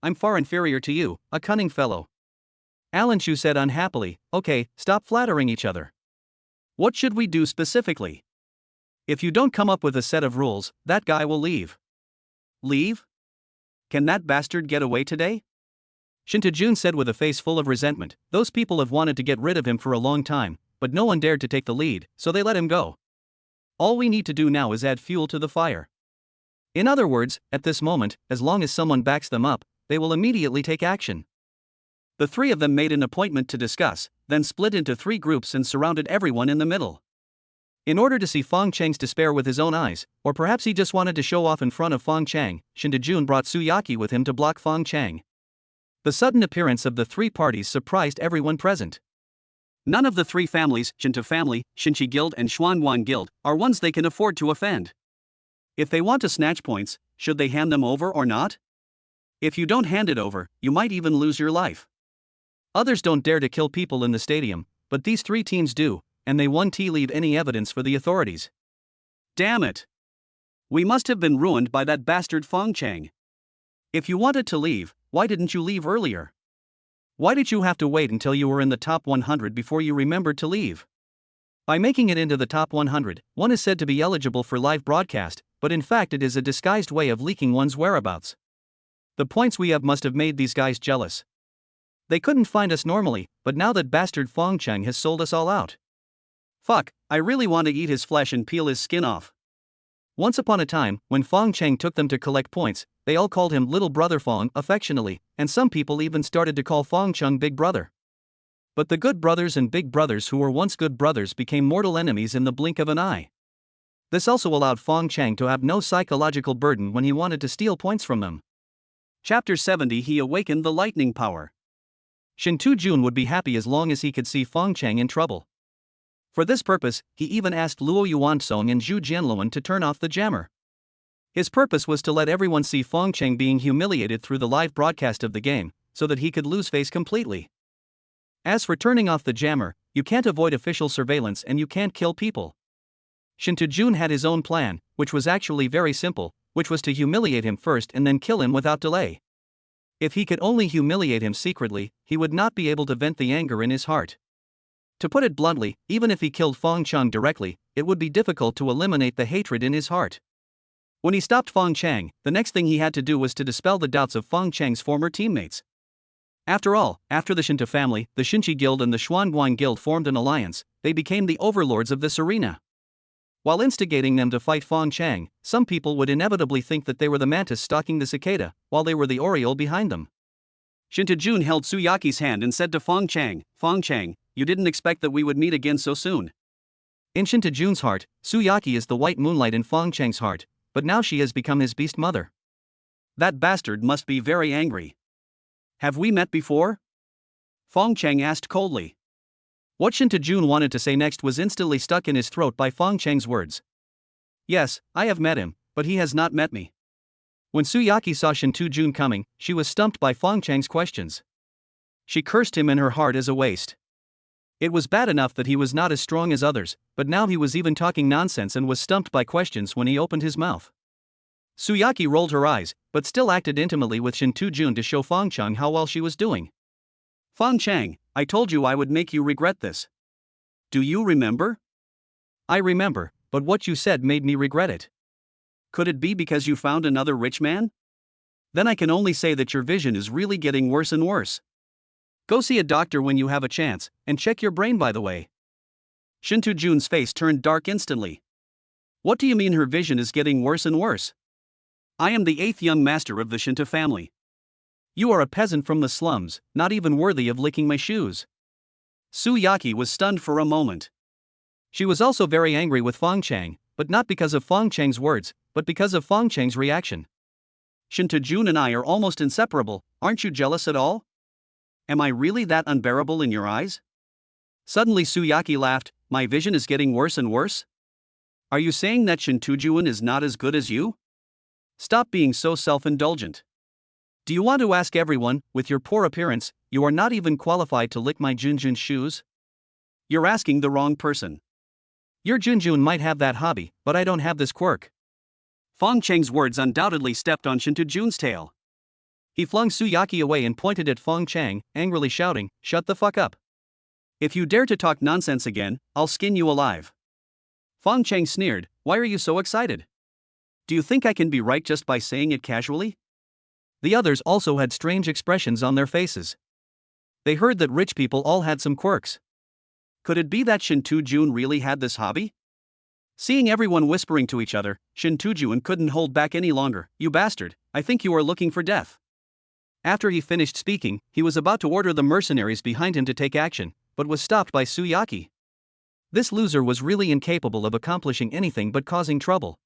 I'm far inferior to you, a cunning fellow. Alan Shu said unhappily, okay, stop flattering each other. What should we do specifically? If you don't come up with a set of rules, that guy will leave. Leave? Can that bastard get away today? Shinta Jun said with a face full of resentment, those people have wanted to get rid of him for a long time, but no one dared to take the lead, so they let him go. All we need to do now is add fuel to the fire. In other words, at this moment, as long as someone backs them up, they will immediately take action. The three of them made an appointment to discuss, then split into three groups and surrounded everyone in the middle. In order to see Fong Cheng's despair with his own eyes, or perhaps he just wanted to show off in front of Fong Cheng, Shinta brought Su Yaqi with him to block Fong Cheng. The sudden appearance of the three parties surprised everyone present. None of the three families, Shinta family, Yunxi guild and Xuanguan guild, are ones they can afford to offend. If they want to snatch points, should they hand them over or not? If you don't hand it over, you might even lose your life. Others don't dare to kill people in the stadium, but these three teams do, and they won't leave any evidence for the authorities. Damn it! We must have been ruined by that bastard Fong Cheng. If you wanted to leave, why didn't you leave earlier? Why did you have to wait until you were in the top 100 before you remembered to leave? By making it into the top 100, one is said to be eligible for live broadcast, but in fact it is a disguised way of leaking one's whereabouts. The points we have must have made these guys jealous. They couldn't find us normally, but now that bastard Fong Cheng has sold us all out. Fuck, I really want to eat his flesh and peel his skin off. Once upon a time, when Fong Cheng took them to collect points, they all called him Little Brother Fong affectionately, and some people even started to call Fong Cheng Big Brother. But the good brothers and big brothers who were once good brothers became mortal enemies in the blink of an eye. This also allowed Fong Cheng to have no psychological burden when he wanted to steal points from them. Chapter 70 He awakened the lightning power. Shinta would be happy as long as he could see Fong Cheng in trouble. For this purpose, he even asked Luo Yuansong and Zhu Jianluan to turn off the jammer. His purpose was to let everyone see Fong Cheng being humiliated through the live broadcast of the game, so that he could lose face completely. As for turning off the jammer, you can't avoid official surveillance and you can't kill people. Shinta had his own plan, which was actually very simple, which was to humiliate him first and then kill him without delay. If he could only humiliate him secretly, he would not be able to vent the anger in his heart. To put it bluntly, even if he killed Fong Cheng directly, it would be difficult to eliminate the hatred in his heart. When he stopped Fong Cheng, the next thing he had to do was to dispel the doubts of Fong Cheng's former teammates. After all, after the Shinta family, the Yunxi guild and the Xuanguan guild formed an alliance, they became the overlords of this arena. While instigating them to fight Fong Cheng, some people would inevitably think that they were the mantis stalking the cicada, while they were the oriole behind them. Shinta held Su Yaqi's hand and said to Fong Cheng, you didn't expect that we would meet again so soon. In Shinta heart, Su Yaqi is the white moonlight in Fong Cheng's heart, but now she has become his beast mother. That bastard must be very angry. Have we met before? Fong Cheng asked coldly. What Shinta wanted to say next was instantly stuck in his throat by Fong Cheng's words. Yes, I have met him, but he has not met me. When Su Yaqi saw Shinta coming, she was stumped by Fong Cheng's questions. She cursed him in her heart as a waste. It was bad enough that he was not as strong as others, but now he was even talking nonsense and was stumped by questions when he opened his mouth. Su Yaqi rolled her eyes, but still acted intimately with Shinta to show Fong Cheng how well she was doing. Fong Cheng, I told you I would make you regret this. Do you remember? I remember, but what you said made me regret it. Could it be because you found another rich man? Then I can only say that your vision is really getting worse and worse. Go see a doctor when you have a chance, and check your brain by the way. Shinta face turned dark instantly. What do you mean her vision is getting worse and worse? I am the 8th young master of the Shinta family. You are a peasant from the slums, not even worthy of licking my shoes. Su Yaqi was stunned for a moment. She was also very angry with Fong Cheng, but not because of Fong Cheng's words, but because of Fong Cheng's reaction. Shinta and I are almost inseparable, aren't you jealous at all? Am I really that unbearable in your eyes? Suddenly Su Yaqi laughed, my vision is getting worse and worse? Are you saying that Shinta is not as good as you? Stop being so self-indulgent. Do you want to ask everyone, with your poor appearance, you are not even qualified to lick my Junjun's shoes? You're asking the wrong person. Your Junjun might have that hobby, but I don't have this quirk. Fong Cheng's words undoubtedly stepped on Shinta tail. He flung Su Yaqi away and pointed at Fong Cheng, angrily shouting, shut the fuck up. If you dare to talk nonsense again, I'll skin you alive. Fong Cheng sneered, why are you so excited? Do you think I can be right just by saying it casually? The others also had strange expressions on their faces. They heard that rich people all had some quirks. Could it be that Shinta really had this hobby? Seeing everyone whispering to each other, Shin Tujuan couldn't hold back any longer. You bastard, I think you are looking for death. After he finished speaking, he was about to order the mercenaries behind him to take action, but was stopped by Su Yaqi. This loser was really incapable of accomplishing anything but causing trouble.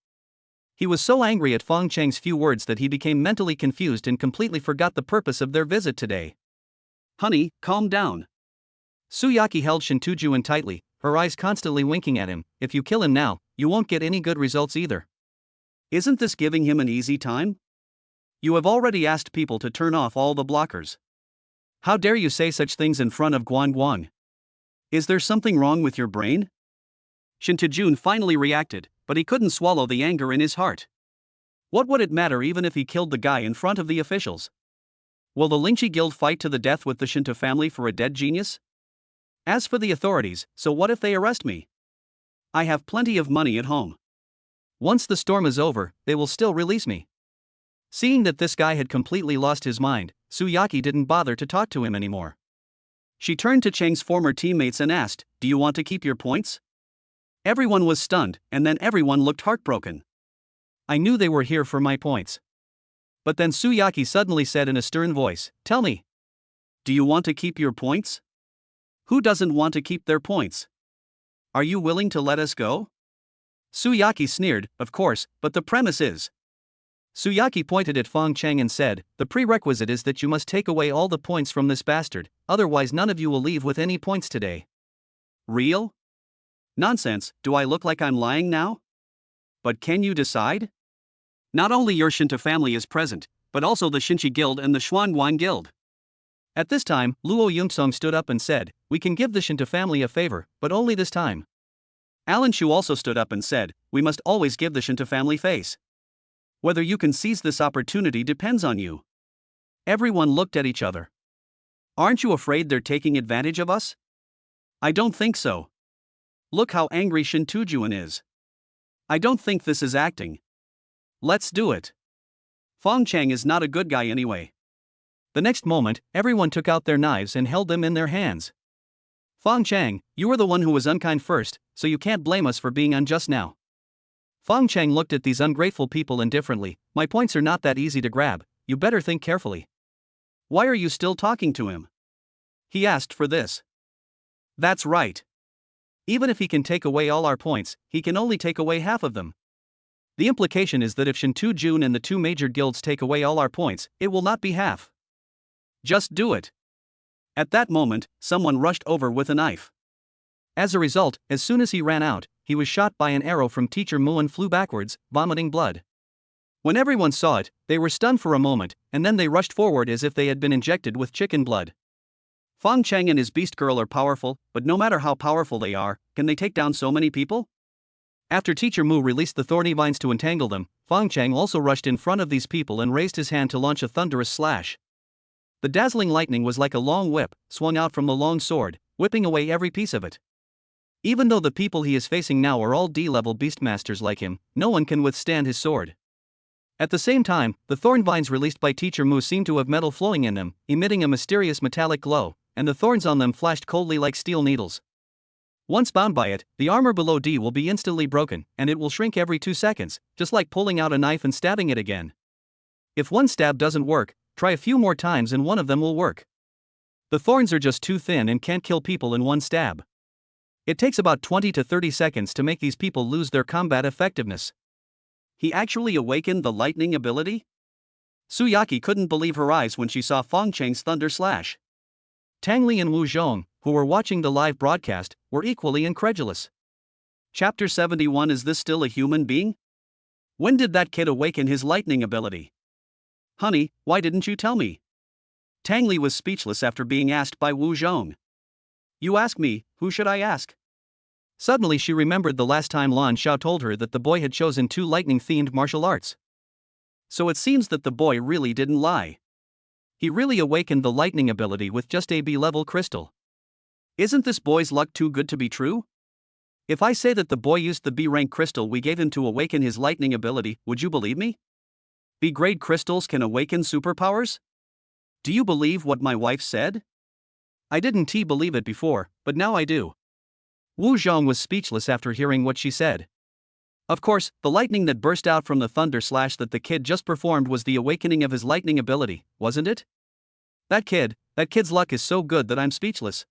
He was so angry at Fong Cheng's few words that he became mentally confused and completely forgot the purpose of their visit today. Honey, calm down. Su Yaqi held Shin Tujuan tightly, her eyes constantly winking at him. If you kill him now, you won't get any good results either. Isn't this giving him an easy time? You have already asked people to turn off all the blockers. How dare you say such things in front of Guan Guang? Is there something wrong with your brain? Shin Tujun finally reacted, but he couldn't swallow the anger in his heart. What would it matter even if he killed the guy in front of the officials? Will the Yunxi guild fight to the death with the Shinta family for a dead genius? As for the authorities, so what if they arrest me? I have plenty of money at home. Once the storm is over, they will still release me. Seeing that this guy had completely lost his mind, Su Yaqi didn't bother to talk to him anymore. She turned to Cheng's former teammates and asked, "Do you want to keep your points?" Everyone was stunned, and then everyone looked heartbroken. I knew they were here for my points. But then Su Yaqi suddenly said in a stern voice, "Tell me. Do you want to keep your points? Who doesn't want to keep their points? Are you willing to let us go?" Su Yaqi sneered, "Of course, but the premise is." Su Yaqi pointed at Fong Cheng and said, "The prerequisite is that you must take away all the points from this bastard, otherwise none of you will leave with any points today." Real? Nonsense, do I look like I'm lying now? But can you decide? Not only your Shinta family is present, but also the Shinchi Guild and the Xuanguan Guild. At this time, Luo Yungsong stood up and said, "We can give the Shinta family a favor, but only this time." Alan Shu also stood up and said, "We must always give the Shinta family face. Whether you can seize this opportunity depends on you." Everyone looked at each other. Aren't you afraid they're taking advantage of us? I don't think so. Look how angry Shin Tujuan is. I don't think this is acting. Let's do it. Fong Cheng is not a good guy anyway. The next moment, everyone took out their knives and held them in their hands. Fong Cheng, you were the one who was unkind first, so you can't blame us for being unjust now. Fong Cheng looked at these ungrateful people indifferently. My points are not that easy to grab, you better think carefully. Why are you still talking to him? He asked for this. That's right. Even if he can take away all our points, he can only take away half of them. The implication is that if Shin Tu-jun and the two major guilds take away all our points, it will not be half. Just do it. At that moment, someone rushed over with a knife. As a result, as soon as he ran out, he was shot by an arrow from Teacher Mu and flew backwards, vomiting blood. When everyone saw it, they were stunned for a moment, and then they rushed forward as if they had been injected with chicken blood. Fong Cheng and his beast girl are powerful, but no matter how powerful they are, can they take down so many people? After Teacher Mu released the thorny vines to entangle them, Fong Cheng also rushed in front of these people and raised his hand to launch a thunderous slash. The dazzling lightning was like a long whip, swung out from the long sword, whipping away every piece of it. Even though the people he is facing now are all D-level beastmasters like him, no one can withstand his sword. At the same time, the thorn vines released by Teacher Mu seemed to have metal flowing in them, emitting a mysterious metallic glow, and the thorns on them flashed coldly like steel needles. Once bound by it, the armor below D will be instantly broken, and it will shrink every 2 seconds, just like pulling out a knife and stabbing it again. If one stab doesn't work, try a few more times and one of them will work. The thorns are just too thin and can't kill people in one stab. It takes about 20 to 30 seconds to make these people lose their combat effectiveness. He actually awakened the lightning ability? Su Yaqi couldn't believe her eyes when she saw Fong Cheng's thunder slash. Tang Li and Wu Zhong, who were watching the live broadcast, were equally incredulous. Chapter 71. Is this still a human being? When did that kid awaken his lightning ability? Honey, why didn't you tell me? Tang Li was speechless after being asked by Wu Zhong. You ask me, who should I ask? Suddenly she remembered the last time Lan Xiao told her that the boy had chosen 2 lightning-themed martial arts. So it seems that the boy really didn't lie. He really awakened the lightning ability with just a B-level crystal. Isn't this boy's luck too good to be true? If I say that the boy used the B-rank crystal we gave him to awaken his lightning ability, would you believe me? B-grade crystals can awaken superpowers? Do you believe what my wife said? I didn't believe it before, but now I do. Wu Zhong was speechless after hearing what she said. Of course, the lightning that burst out from the thunder slash that the kid just performed was the awakening of his lightning ability, wasn't it? That kid's luck is so good that I'm speechless.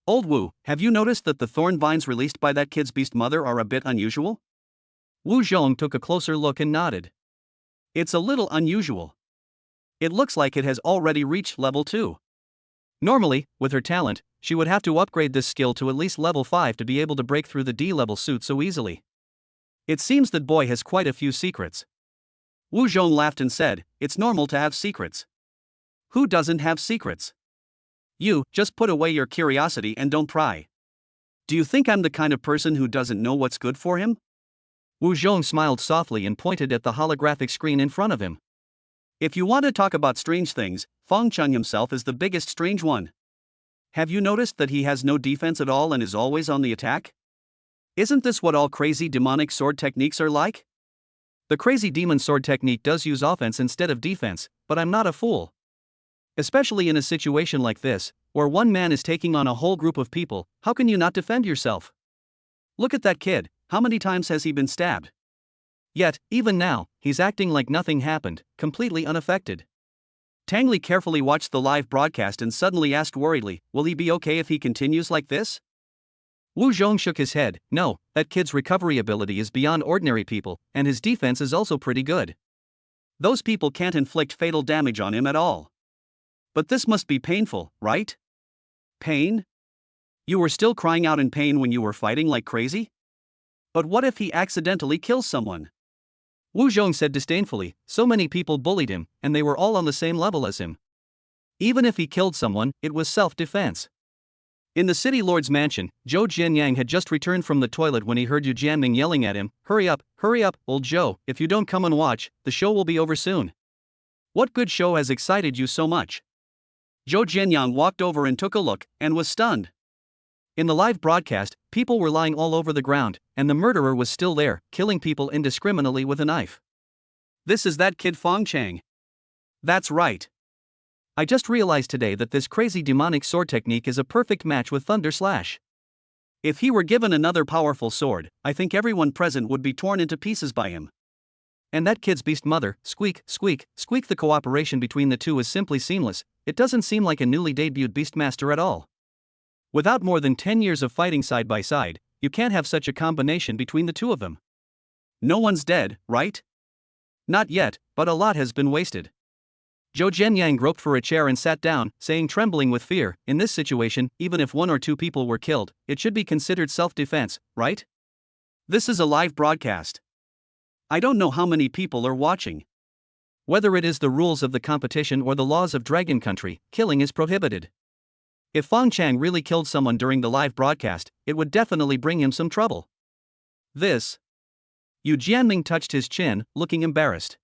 Old Wu, have you noticed that the thorn vines released by that kid's beast mother are a bit unusual? Wu Zhong took a closer look and nodded. It's a little unusual. It looks like it has already reached level 2. Normally, with her talent, she would have to upgrade this skill to at least level 5 to be able to break through the D-level suit so easily. It seems that boy has quite a few secrets. Wu Zhong laughed and said, it's normal to have secrets. Who doesn't have secrets? You, just put away your curiosity and don't pry. Do you think I'm the kind of person who doesn't know what's good for him? Wu Zhong smiled softly and pointed at the holographic screen in front of him. If you want to talk about strange things, Fong Cheng himself is the biggest strange one. Have you noticed that he has no defense at all and is always on the attack? Isn't this what all crazy demonic sword techniques are like? The crazy demon sword technique does use offense instead of defense, but I'm not a fool. Especially in a situation like this, where one man is taking on a whole group of people, how can you not defend yourself? Look at that kid, how many times has he been stabbed? Yet, even now, he's acting like nothing happened, completely unaffected. Tang Li carefully watched the live broadcast and suddenly asked worriedly, will he be okay if he continues like this? Wu Zhong shook his head, no, that kid's recovery ability is beyond ordinary people, and his defense is also pretty good. Those people can't inflict fatal damage on him at all. But this must be painful, right? Pain? You were still crying out in pain when you were fighting like crazy? But what if he accidentally kills someone? Wu Zhong said disdainfully, so many people bullied him, and they were all on the same level as him. Even if he killed someone, it was self-defense. In the city lord's mansion, Zhou Jianyang had just returned from the toilet when he heard Yu Jianming yelling at him, hurry up, old Zhou, if you don't come and watch, the show will be over soon. What good show has excited you so much? Zhou Jianyang walked over and took a look, and was stunned. In the live broadcast, people were lying all over the ground, and the murderer was still there, killing people indiscriminately with a knife. This is that kid Fong Cheng. That's right. I just realized today that this crazy demonic sword technique is a perfect match with Thunder Slash. If he were given another powerful sword, I think everyone present would be torn into pieces by him. And that kid's beast mother, squeak, squeak, squeak. The cooperation between the two is simply seamless. It doesn't seem like a newly debuted Beastmaster at all. Without more than 10 years of fighting side by side, you can't have such a combination between the two of them. No one's dead, right? Not yet, but a lot has been wasted. Zhou Jianyang groped for a chair and sat down, saying trembling with fear, in this situation, even if 1 or 2 people were killed, it should be considered self-defense, right? This is a live broadcast. I don't know how many people are watching. Whether it is the rules of the competition or the laws of Dragon Country, killing is prohibited. If Fong Cheng really killed someone during the live broadcast, it would definitely bring him some trouble. Yu Jianming touched his chin, looking embarrassed.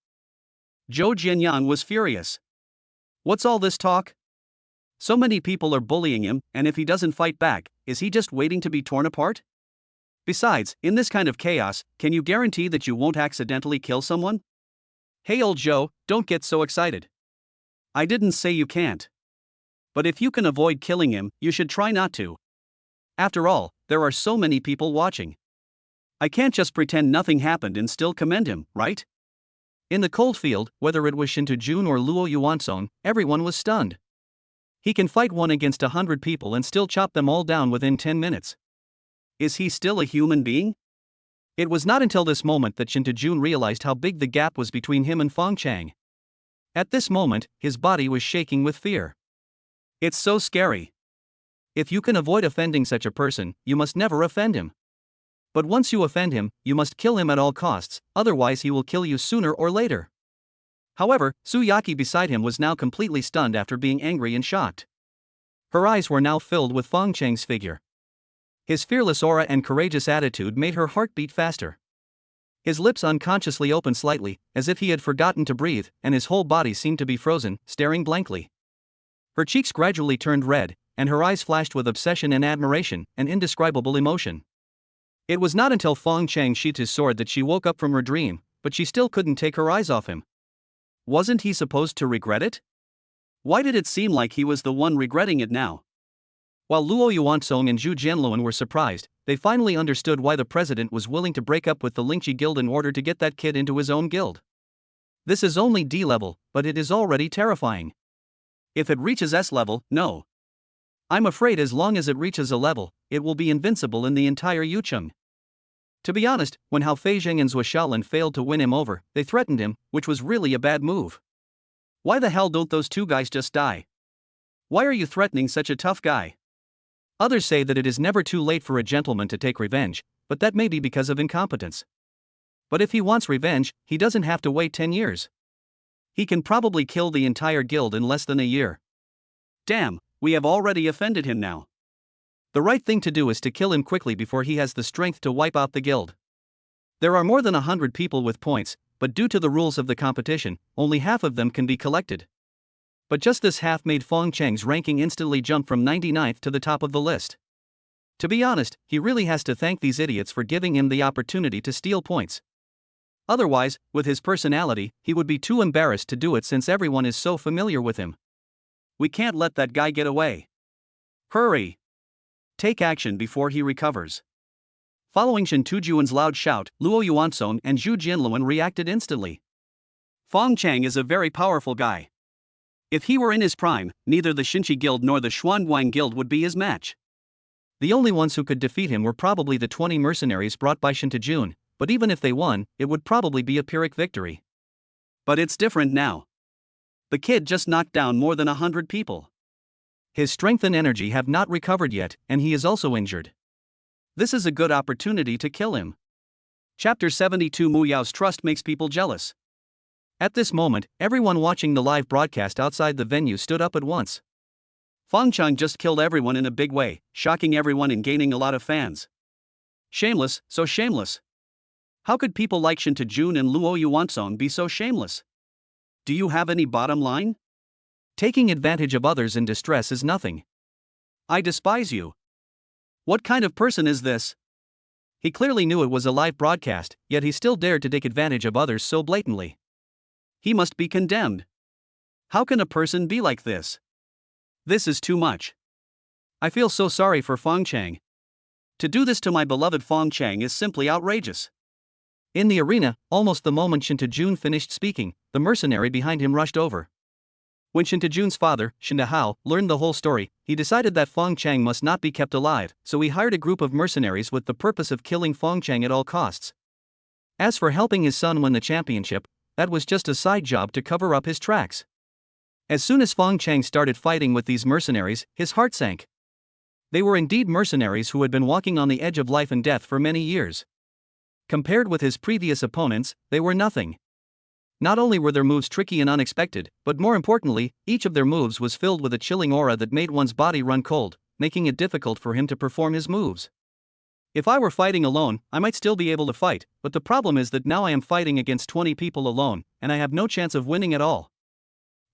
Zhou Jianyang was furious. What's all this talk? So many people are bullying him, and if he doesn't fight back, is he just waiting to be torn apart? Besides, in this kind of chaos, can you guarantee that you won't accidentally kill someone? Hey old Zhou, don't get so excited. I didn't say you can't. But if you can avoid killing him, you should try not to. After all, there are so many people watching. I can't just pretend nothing happened and still commend him, right? In the cold field, whether it was Shinta Jun or Luo Yuansong, everyone was stunned. He can fight 1 against 100 people and still chop them all down within 10 minutes. Is he still a human being? It was not until this moment that Shinta Jun realized how big the gap was between him and Fong Cheng. At this moment, his body was shaking with fear. It's so scary. If you can avoid offending such a person, you must never offend him. But once you offend him, you must kill him at all costs, otherwise he will kill you sooner or later. However, Su Yaqi beside him was now completely stunned after being angry and shocked. Her eyes were now filled with Fong Cheng's figure. His fearless aura and courageous attitude made her heart beat faster. His lips unconsciously opened slightly, as if he had forgotten to breathe, and his whole body seemed to be frozen, staring blankly. Her cheeks gradually turned red, and her eyes flashed with obsession and admiration, an indescribable emotion. It was not until Fong Cheng sheathed his sword that she woke up from her dream, but she still couldn't take her eyes off him. Wasn't he supposed to regret it? Why did it seem like he was the one regretting it now? While Luo Yuanzong and Zhu Jianluan were surprised, they finally understood why the president was willing to break up with the Yunxi guild in order to get that kid into his own guild. This is only D level, but it is already terrifying. If it reaches S level, no. I'm afraid as long as it reaches a level, it will be invincible in the entire Yucheng. To be honest, when Hao Feizheng and Zhou Shaolin failed to win him over, they threatened him, which was really a bad move. Why the hell don't those two guys just die? Why are you threatening such a tough guy? Others say that it is never too late for a gentleman to take revenge, but that may be because of incompetence. But if he wants revenge, he doesn't have to wait 10 years. He can probably kill the entire guild in less than a year. Damn, we have already offended him now. The right thing to do is to kill him quickly before he has the strength to wipe out the guild. There are more than 100 people with points, but due to the rules of the competition, only half of them can be collected. But just this half made Fong Cheng's ranking instantly jump from 99th to the top of the list. To be honest, he really has to thank these idiots for giving him the opportunity to steal points. Otherwise, with his personality, he would be too embarrassed to do it since everyone is so familiar with him. We can't let that guy get away. Hurry! Take action before he recovers. Following Shen Tujuan's loud shout, Luo Yuanzong and Zhu Jianluan reacted instantly. Fong Cheng is a very powerful guy. If he were in his prime, neither the Xinchi Guild nor the Xuanguang Guild would be his match. The only ones who could defeat him were probably the 20 mercenaries brought by Shinta Jun, but even if they won, it would probably be a Pyrrhic victory. But it's different now. The kid just knocked down more than 100 people. His strength and energy have not recovered yet, and he is also injured. This is a good opportunity to kill him. Chapter 72 Mu Yao's trust makes people jealous. At this moment, everyone watching the live broadcast outside the venue stood up at once. Fong Cheng just killed everyone in a big way, shocking everyone and gaining a lot of fans. Shameless, so shameless. How could people like Shinta Jun and Luo Yuanzong be so shameless? Do you have any bottom line? Taking advantage of others in distress is nothing. I despise you. What kind of person is this? He clearly knew it was a live broadcast, yet he still dared to take advantage of others so blatantly. He must be condemned. How can a person be like this? This is too much. I feel so sorry for Fong Cheng. To do this to my beloved Fong Cheng is simply outrageous. In the arena, almost the moment Shinta Jun finished speaking, the mercenary behind him rushed over. When Shinta Jun's father, Shinta Hao, learned the whole story, he decided that Fong Cheng must not be kept alive, so he hired a group of mercenaries with the purpose of killing Fong Cheng at all costs. As for helping his son win the championship, that was just a side job to cover up his tracks. As soon as Fong Cheng started fighting with these mercenaries, his heart sank. They were indeed mercenaries who had been walking on the edge of life and death for many years. Compared with his previous opponents, they were nothing. Not only were their moves tricky and unexpected, but more importantly, each of their moves was filled with a chilling aura that made one's body run cold, making it difficult for him to perform his moves. If I were fighting alone, I might still be able to fight, but the problem is that now I am fighting against 20 people alone, and I have no chance of winning at all.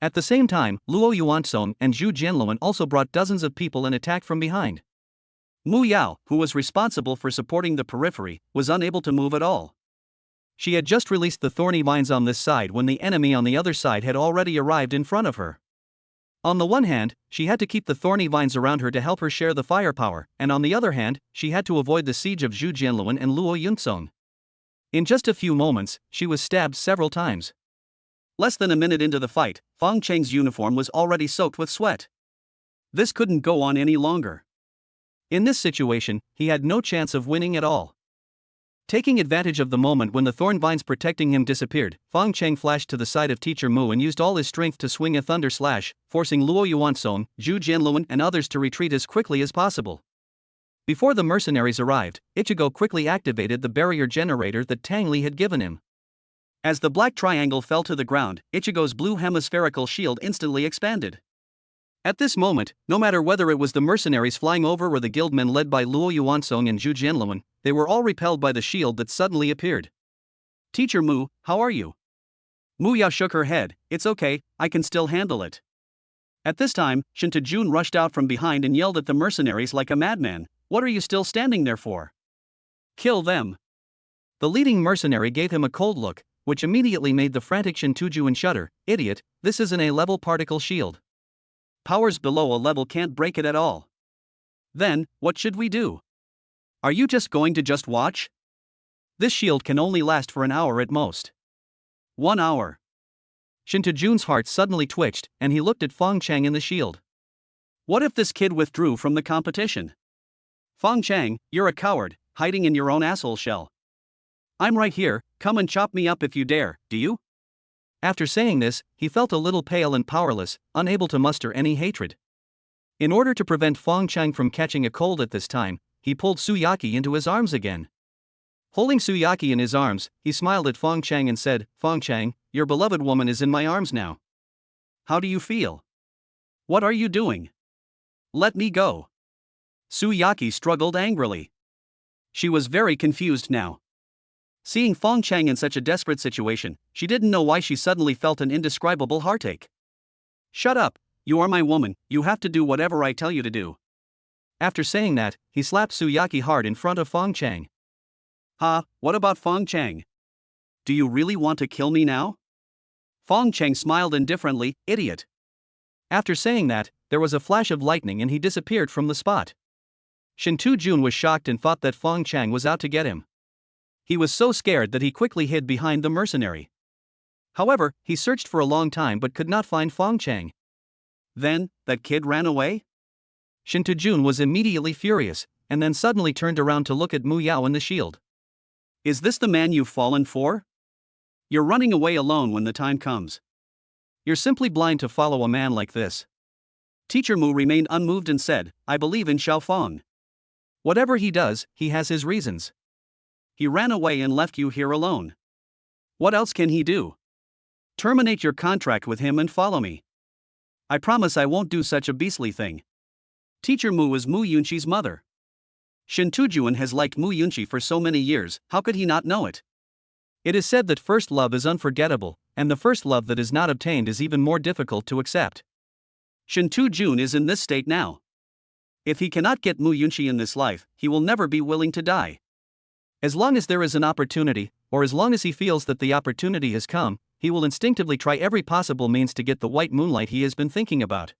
At the same time, Luo Yuanzong and Zhu Jianluan also brought dozens of people and attacked from behind. Mu Yao, who was responsible for supporting the periphery, was unable to move at all. She had just released the thorny vines on this side when the enemy on the other side had already arrived in front of her. On the one hand, she had to keep the thorny vines around her to help her share the firepower, and on the other hand, she had to avoid the siege of Zhu Jianluan and Luo Yuanzong. In just a few moments, she was stabbed several times. Less than a minute into the fight, Fong Cheng's uniform was already soaked with sweat. This couldn't go on any longer. In this situation, he had no chance of winning at all. Taking advantage of the moment when the thorn vines protecting him disappeared, Fong Cheng flashed to the side of Teacher Mu and used all his strength to swing a thunder slash, forcing Luo Yuanzong, Zhu Jianluan and others to retreat as quickly as possible. Before the mercenaries arrived, Ichigo quickly activated the barrier generator that Tang Li had given him. As the black triangle fell to the ground, Ichigo's blue hemispherical shield instantly expanded. At this moment, no matter whether it was the mercenaries flying over or the guildmen led by Luo Yuanzong and Zhu Jianluan, they were all repelled by the shield that suddenly appeared. Teacher Mu, how are you? Mu Yao shook her head. It's okay, I can still handle it. At this time, Shinta Jun rushed out from behind and yelled at the mercenaries like a madman. What are you still standing there for? Kill them. The leading mercenary gave him a cold look, which immediately made the frantic Shin Tujuan shudder. Idiot, this is an A-level particle shield. Powers below a level can't break it at all. Then, what should we do? Are you just going to just watch? This shield can only last for an hour at most. 1 hour. Shinta Jun's heart suddenly twitched, and he looked at Fong Cheng in the shield. What if this kid withdrew from the competition? Fong Cheng, you're a coward, hiding in your own asshole shell. I'm right here, come and chop me up if you dare, do you? After saying this, he felt a little pale and powerless, unable to muster any hatred. In order to prevent Fong Cheng from catching a cold at this time, he pulled Su Yaqi into his arms again. Holding Su Yaqi in his arms, he smiled at Fong Cheng and said, Fong Cheng, your beloved woman is in my arms now. How do you feel? What are you doing? Let me go. Su Yaqi struggled angrily. She was very confused now. Seeing Fong Cheng in such a desperate situation, she didn't know why she suddenly felt an indescribable heartache. Shut up, you are my woman, you have to do whatever I tell you to do. After saying that, he slapped Su Yaqi hard in front of Fong Cheng. What about Fong Cheng? Do you really want to kill me now? Fong Cheng smiled indifferently, idiot. After saying that, there was a flash of lightning and he disappeared from the spot. Shinta Jun was shocked and thought that Fong Cheng was out to get him. He was so scared that he quickly hid behind the mercenary. However, he searched for a long time but could not find Fong Cheng. Then, that kid ran away? Shinta Jun was immediately furious, and then suddenly turned around to look at Mu Yao in the shield. Is this the man you've fallen for? You're running away alone when the time comes. You're simply blind to follow a man like this. Teacher Mu remained unmoved and said, I believe in Xiao Fong. Whatever he does, he has his reasons. He ran away and left you here alone. What else can he do? Terminate your contract with him and follow me. I promise I won't do such a beastly thing. Teacher Mu is Mu Yunxi's mother. Shinta Jun has liked Mu Yunxi for so many years, how could he not know it? It is said that first love is unforgettable, and the first love that is not obtained is even more difficult to accept. Shinta Jun is in this state now. If he cannot get Mu Yunxi in this life, he will never be willing to die. As long as there is an opportunity, or as long as he feels that the opportunity has come, he will instinctively try every possible means to get the white moonlight he has been thinking about.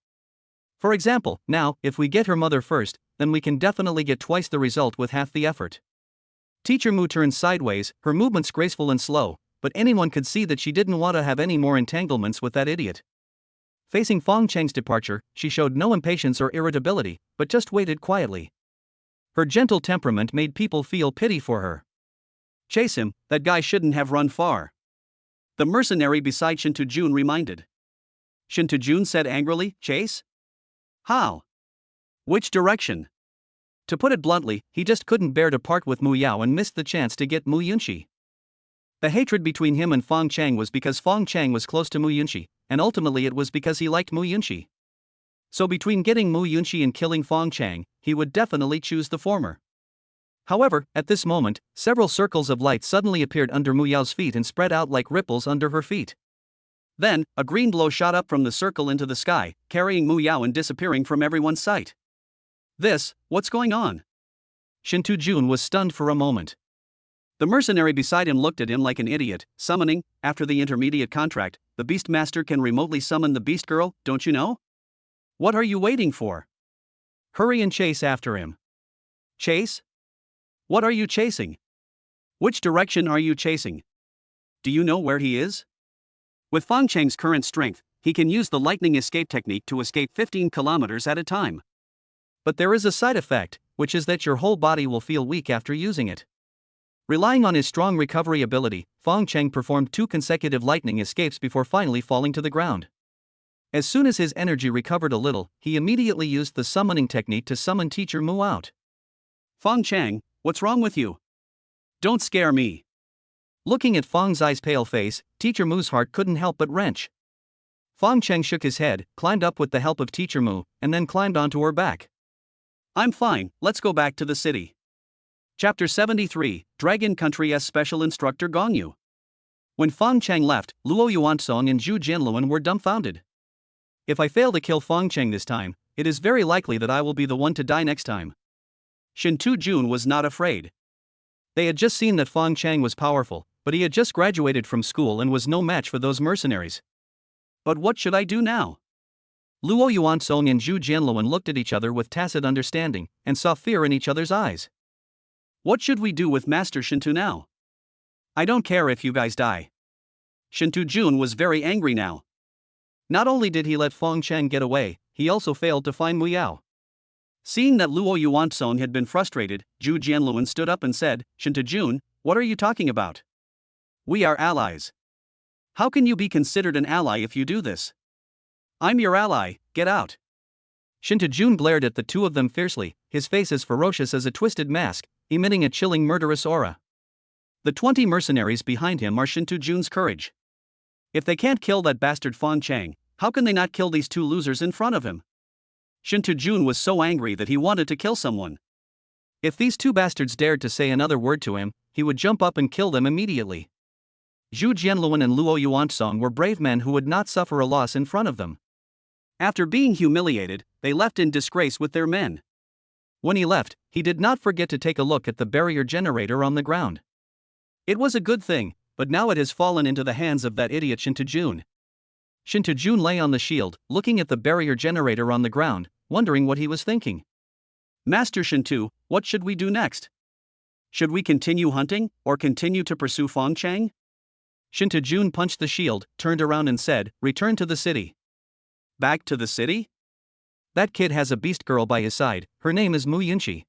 For example, now, if we get her mother first, then we can definitely get twice the result with half the effort. Teacher Mu turned sideways, her movements graceful and slow, but anyone could see that she didn't want to have any more entanglements with that idiot. Facing Fong Cheng's departure, she showed no impatience or irritability, but just waited quietly. Her gentle temperament made people feel pity for her. Chase him, that guy shouldn't have run far. The mercenary beside Shinta Jun reminded. Shinta Jun said angrily, Chase? How? Which direction? To put it bluntly, he just couldn't bear to part with Mu Yao and missed the chance to get Mu Yunxi. The hatred between him and Fong Cheng was because Fong Cheng was close to Mu Yunxi, and ultimately it was because he liked Mu Yunxi. So between getting Mu Yunxi and killing Fong Cheng, he would definitely choose the former. However, at this moment, several circles of light suddenly appeared under Mu Yao's feet and spread out like ripples under her feet. Then, a green blow shot up from the circle into the sky, carrying Mu Yao and disappearing from everyone's sight. What's going on? Shinta Jun was stunned for a moment. The mercenary beside him looked at him like an idiot, summoning, after the intermediate contract, the Beast Master can remotely summon the Beast Girl, don't you know? What are you waiting for? Hurry and chase after him. Chase? What are you chasing? Which direction are you chasing? Do you know where he is? With Fong Cheng's current strength, he can use the lightning escape technique to escape 15 kilometers at a time. But there is a side effect, which is that your whole body will feel weak after using it. Relying on his strong recovery ability, Fong Cheng performed 2 consecutive lightning escapes before finally falling to the ground. As soon as his energy recovered a little, he immediately used the summoning technique to summon Teacher Mu out. Fong Cheng, what's wrong with you? Don't scare me. Looking at Fong Zai's pale face, Teacher Mu's heart couldn't help but wrench. Fong Cheng shook his head, climbed up with the help of Teacher Mu, and then climbed onto her back. I'm fine, let's go back to the city. Chapter 73, Dragon Country Special Instructor Gongyu. When Fong Cheng left, Luo Yuansong and Zhu Jinluan were dumbfounded. If I fail to kill Fong Cheng this time, it is very likely that I will be the one to die next time. Shinta Jun was not afraid. They had just seen that Fong Cheng was powerful, but he had just graduated from school and was no match for those mercenaries. But what should I do now? Luo Yuansong and Zhu Jianluan looked at each other with tacit understanding, and saw fear in each other's eyes. What should we do with Master Shinta now? I don't care if you guys die. Shinta Jun was very angry now. Not only did he let Fong Cheng get away, he also failed to find Mu Yao. Seeing that Luo Yuansong had been frustrated, Zhu Jianluan stood up and said, Shinta Jun, what are you talking about? We are allies. How can you be considered an ally if you do this? I'm your ally, get out. Shinta Jun glared at the two of them fiercely, his face as ferocious as a twisted mask, emitting a chilling murderous aura. The 20 mercenaries behind him are Shinta Jun's courage. If they can't kill that bastard Fong Cheng, how can they not kill these two losers in front of him? Shinta Jun was so angry that he wanted to kill someone. If these two bastards dared to say another word to him, he would jump up and kill them immediately. Zhu Jianluan and Luo Yuansong were brave men who would not suffer a loss in front of them. After being humiliated, they left in disgrace with their men. When he left, he did not forget to take a look at the barrier generator on the ground. It was a good thing, but now it has fallen into the hands of that idiot Shinta Jun. Shinta Jun lay on the shield, looking at the barrier generator on the ground, wondering what he was thinking. Master Shinta, what should we do next? Should we continue hunting, or continue to pursue Fong Cheng? Shinta Jun punched the shield, turned around and said, return to the city. Back to the city? That kid has a beast girl by his side, her name is Yunxi.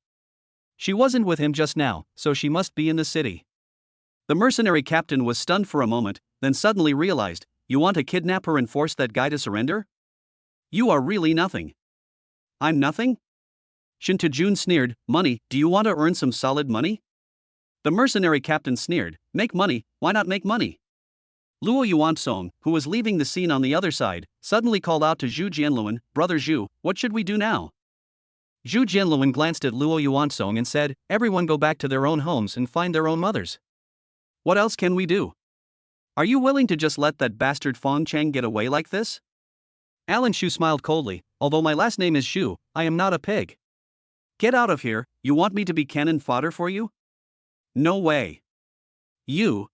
She wasn't with him just now, so she must be in the city. The mercenary captain was stunned for a moment, then suddenly realized, you want to kidnap her and force that guy to surrender? You are really nothing. I'm nothing? Shinta Jun sneered, money, do you want to earn some solid money? The mercenary captain sneered, make money, why not make money? Luo Yuansong, who was leaving the scene on the other side, suddenly called out to Zhu Jianluan, Brother Zhu, what should we do now? Zhu Jianluan glanced at Luo Yuansong and said, everyone go back to their own homes and find their own mothers. What else can we do? Are you willing to just let that bastard Fong Cheng get away like this? Alan Shu smiled coldly, although my last name is Shu, I am not a pig. Get out of here, you want me to be cannon fodder for you? No way. You.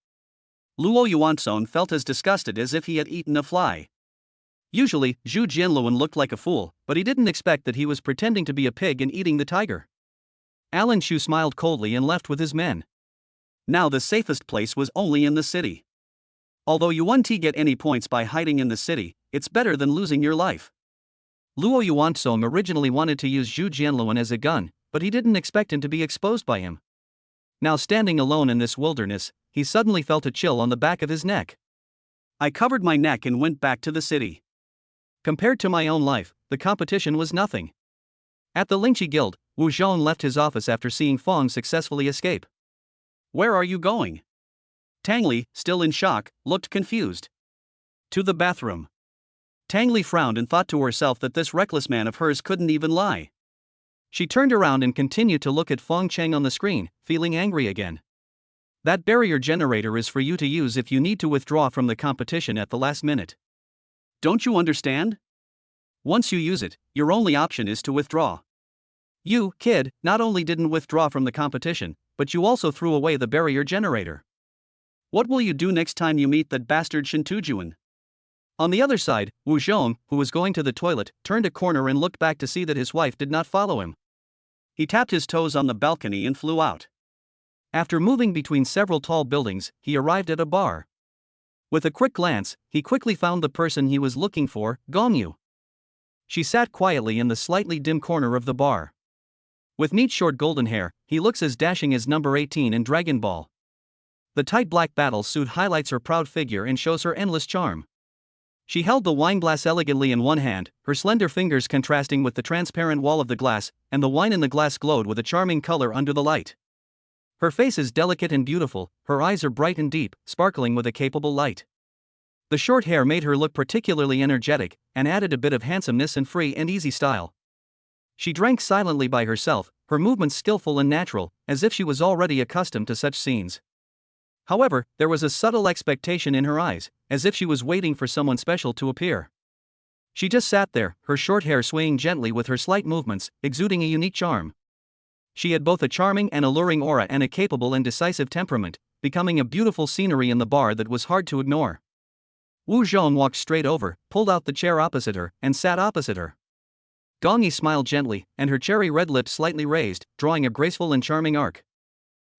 Luo Yuansong felt as disgusted as if he had eaten a fly. Usually, Zhu Jianluan looked like a fool, but he didn't expect that he was pretending to be a pig and eating the tiger. Alan Shu smiled coldly and left with his men. Now the safest place was only in the city. Although you won't get any points by hiding in the city, it's better than losing your life. Luo Yuansong originally wanted to use Zhu Jianluan as a gun, but he didn't expect him to be exposed by him. Now standing alone in this wilderness, he suddenly felt a chill on the back of his neck. I covered my neck and went back to the city. Compared to my own life, the competition was nothing. At the Yunxi Guild, Wu Zhong left his office after seeing Fong successfully escape. Where are you going? Tang Li, still in shock, looked confused. To the bathroom. Tang Li frowned and thought to herself that this reckless man of hers couldn't even lie. She turned around and continued to look at Fong Cheng on the screen, feeling angry again. That barrier generator is for you to use if you need to withdraw from the competition at the last minute. Don't you understand? Once you use it, your only option is to withdraw. You, kid, not only didn't withdraw from the competition, but you also threw away the barrier generator. What will you do next time you meet that bastard Shinta Jun? On the other side, Wu Zhong, who was going to the toilet, turned a corner and looked back to see that his wife did not follow him. He tapped his toes on the balcony and flew out. After moving between several tall buildings, he arrived at a bar. With a quick glance, he quickly found the person he was looking for, Gongyu. She sat quietly in the slightly dim corner of the bar. With neat short golden hair, he looks as dashing as number 18 in Dragon Ball. The tight black battle suit highlights her proud figure and shows her endless charm. She held the wine glass elegantly in one hand, her slender fingers contrasting with the transparent wall of the glass, and the wine in the glass glowed with a charming color under the light. Her face is delicate and beautiful, her eyes are bright and deep, sparkling with a capable light. The short hair made her look particularly energetic, and added a bit of handsomeness and free and easy style. She drank silently by herself, her movements skillful and natural, as if she was already accustomed to such scenes. However, there was a subtle expectation in her eyes, as if she was waiting for someone special to appear. She just sat there, her short hair swaying gently with her slight movements, exuding a unique charm. She had both a charming and alluring aura and a capable and decisive temperament, becoming a beautiful scenery in the bar that was hard to ignore. Wu Zhong walked straight over, pulled out the chair opposite her, and sat opposite her. Gong Yi smiled gently, and her cherry red lips slightly raised, drawing a graceful and charming arc.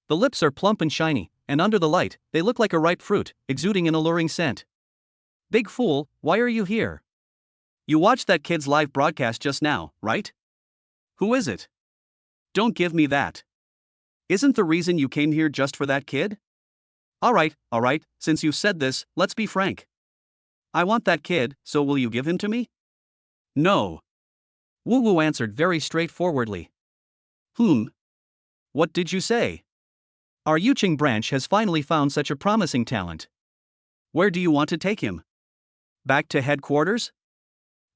The lips are plump and shiny, and under the light, they look like a ripe fruit, exuding an alluring scent. Big fool, why are you here? You watched that kid's live broadcast just now, right? Who is it? Don't give me that. Isn't the reason you came here just for that kid? Alright, since you said this, let's be frank. I want that kid, so will you give him to me? No. Wu Wu answered very straightforwardly. What did you say? Our Yuqing branch has finally found such a promising talent. Where do you want to take him? Back to headquarters?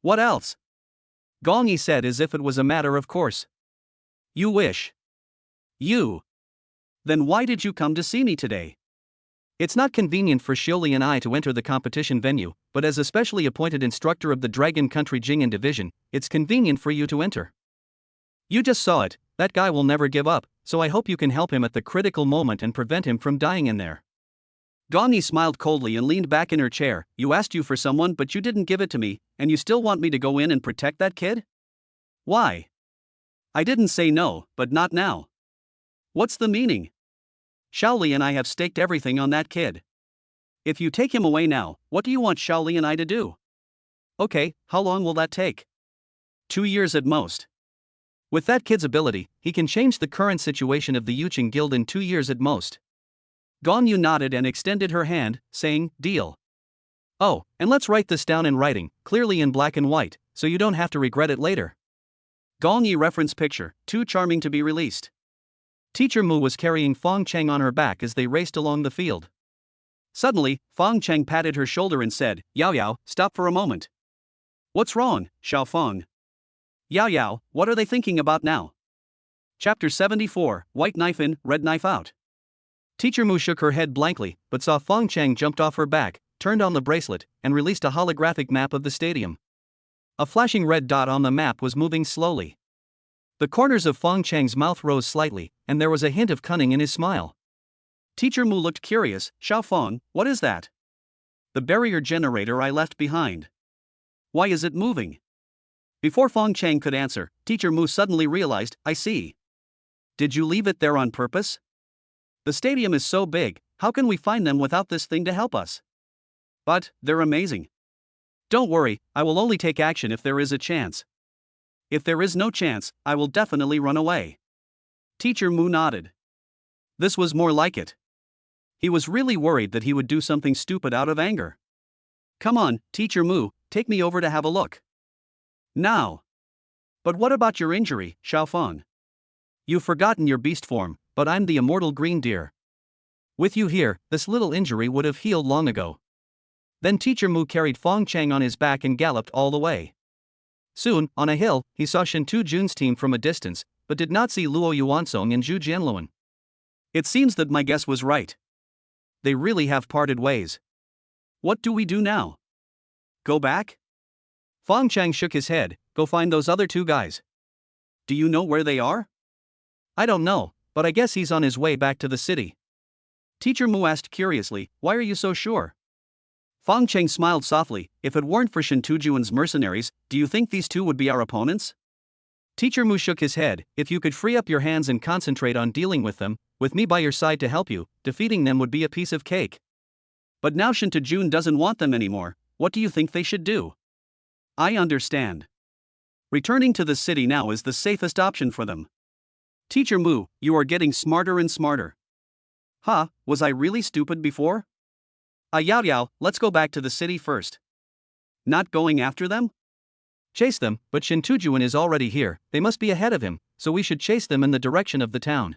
What else? Gong Yi said as if it was a matter of course. You wish. You. Then why did you come to see me today? It's not convenient for Xiuli and I to enter the competition venue, but as a specially appointed instructor of the Dragon Country Jing'an Division, it's convenient for you to enter. You just saw it, that guy will never give up, so I hope you can help him at the critical moment and prevent him from dying in there. Gong Yi smiled coldly and leaned back in her chair. You asked you for someone but you didn't give it to me, and you still want me to go in and protect that kid? Why? I didn't say no, but not now. What's the meaning? Shaoli and I have staked everything on that kid. If you take him away now, what do you want Shaoli and I to do? Okay, how long will that take? 2 years at most. With that kid's ability, he can change the current situation of the Yuqing Guild in 2 years at most. Gong Yu nodded and extended her hand, saying, deal. Oh, and let's write this down in writing, clearly in black and white, so you don't have to regret it later. Gong Yi reference picture, too charming to be released. Teacher Mu was carrying Fong Cheng on her back as they raced along the field. Suddenly, Fong Cheng patted her shoulder and said, Yao Yao, stop for a moment. What's wrong, Xiao Feng? Yao Yao, what are they thinking about now? Chapter 74, White Knife in, Red Knife out. Teacher Mu shook her head blankly, but saw Fong Cheng jumped off her back, turned on the bracelet, and released a holographic map of the stadium. A flashing red dot on the map was moving slowly. The corners of Fong Cheng's mouth rose slightly, and there was a hint of cunning in his smile. Teacher Mu looked curious. Xiao Feng, what is that? The barrier generator I left behind. Why is it moving? Before Fong Cheng could answer, Teacher Mu suddenly realized, I see. Did you leave it there on purpose? The stadium is so big, how can we find them without this thing to help us? But, they're amazing. Don't worry, I will only take action if there is a chance. If there is no chance, I will definitely run away. Teacher Mu nodded. This was more like it. He was really worried that he would do something stupid out of anger. Come on, Teacher Mu, take me over to have a look. Now. But what about your injury, Xiao Feng? You've forgotten your beast form, but I'm the immortal green deer. With you here, this little injury would have healed long ago. Then Teacher Mu carried Fong Cheng on his back and galloped all the way. Soon, on a hill, he saw Shinta Jun's team from a distance, but did not see Luo Yuansong and Zhu Jianluan. It seems that my guess was right. They really have parted ways. What do we do now? Go back? Fong Cheng shook his head. Go find those other 2 guys. Do you know where they are? I don't know, but I guess he's on his way back to the city. Teacher Mu asked curiously, why are you so sure? Fong Cheng smiled softly. If it weren't for Shinta Jun's mercenaries, do you think these 2 would be our opponents? Teacher Mu shook his head. If you could free up your hands and concentrate on dealing with them, with me by your side to help you, defeating them would be a piece of cake. But now Shinta Jun doesn't want them anymore. What do you think they should do? I understand. Returning to the city now is the safest option for them. Teacher Mu, you are getting smarter and smarter. Huh, was I really stupid before? Yao Yao, let's go back to the city first. Not going after them? Chase them, but Shinta Jun is already here, they must be ahead of him, so we should chase them in the direction of the town.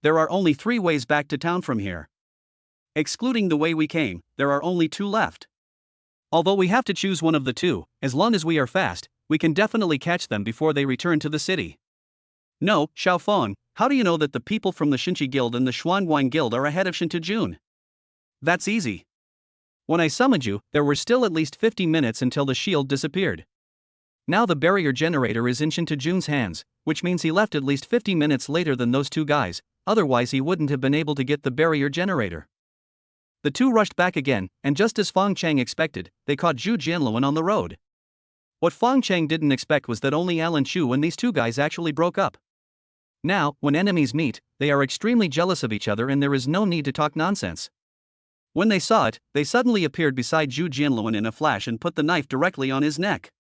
There are only 3 ways back to town from here. Excluding the way we came, there are only 2 left. Although we have to choose one of the 2, as long as we are fast, we can definitely catch them before they return to the city. No, Xiao Feng, how do you know that the people from the Xinchi Guild and the Xuanguang Guild are ahead of Shinta Jun? That's easy. When I summoned you, there were still at least 50 minutes until the shield disappeared. Now the barrier generator is in Shinta Jun's hands, which means he left at least 50 minutes later than those 2 guys, otherwise he wouldn't have been able to get the barrier generator. The two rushed back again, and just as Fong Cheng expected, they caught Zhu Jianluan on the road. What Fong Cheng didn't expect was that only Alan Chu and these two guys actually broke up. Now, when enemies meet, they are extremely jealous of each other and there is no need to talk nonsense. When they saw it, they suddenly appeared beside Zhu Jianluan in a flash and put the knife directly on his neck.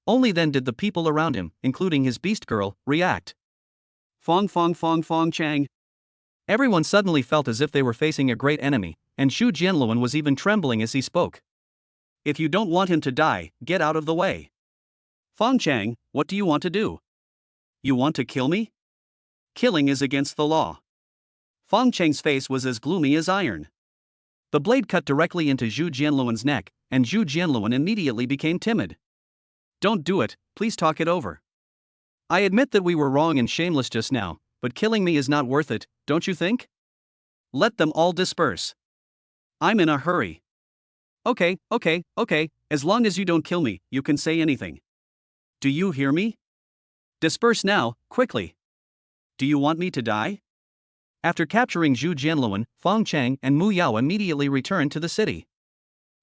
Only then did the people around him, including his beast girl, react. Fong Cheng. Everyone suddenly felt as if they were facing a great enemy, and Zhu Jianluan was even trembling as he spoke. If you don't want him to die, get out of the way. Fong Cheng, what do you want to do? You want to kill me? Killing is against the law. Fong Cheng's face was as gloomy as iron. The blade cut directly into Zhu Jianluan's neck, and Zhu Jianluan immediately became timid. Don't do it, please talk it over. I admit that we were wrong and shameless just now, but killing me is not worth it, don't you think? Let them all disperse. I'm in a hurry. Okay, as long as you don't kill me, you can say anything. Do you hear me? Disperse now, quickly. Do you want me to die? After capturing Zhu Jianluan, Fong Cheng and Mu Yao immediately returned to the city.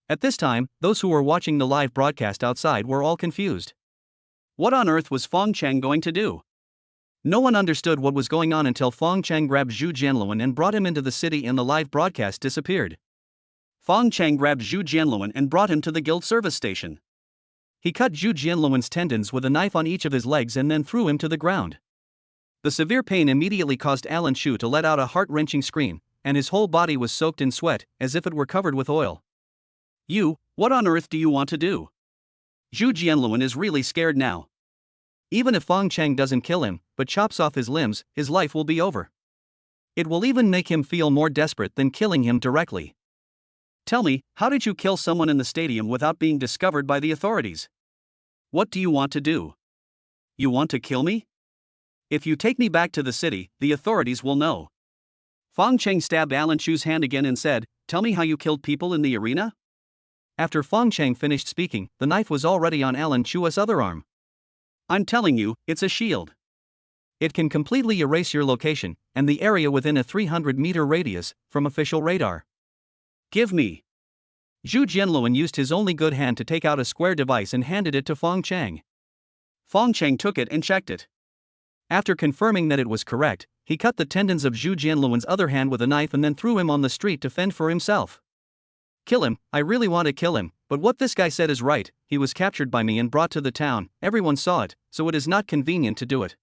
At this time, those who were watching the live broadcast outside were all confused. What on earth was Fong Cheng going to do? No one understood what was going on until Fong Cheng grabbed Zhu Jianluan and brought him into the city and the live broadcast disappeared. Fong Cheng grabbed Zhu Jianluan and brought him to the guild service station. He cut Zhu Jianluan's tendons with a knife on each of his legs and then threw him to the ground. The severe pain immediately caused Alan Chu to let out a heart-wrenching scream, and his whole body was soaked in sweat, as if it were covered with oil. What on earth do you want to do? Zhu Jianluan is really scared now. Even if Fong Cheng doesn't kill him, but chops off his limbs, his life will be over. It will even make him feel more desperate than killing him directly. Tell me, how did you kill someone in the stadium without being discovered by the authorities? What do you want to do? You want to kill me? If you take me back to the city, the authorities will know. Fong Cheng stabbed Alan Chu's hand again and said, "Tell me how you killed people in the arena?" After Fong Cheng finished speaking, the knife was already on Alan Chu's other arm. I'm telling you, it's a shield. It can completely erase your location and the area within a 300-meter radius from official radar. Give me. Zhu Jianluan used his only good hand to take out a square device and handed it to Fong Cheng. Fong Cheng took it and checked it. After confirming that it was correct, he cut the tendons of Zhu Jianluan's other hand with a knife and then threw him on the street to fend for himself. Kill him, I really want to kill him, but what this guy said is right, he was captured by me and brought to the town, everyone saw it, so it is not convenient to do it.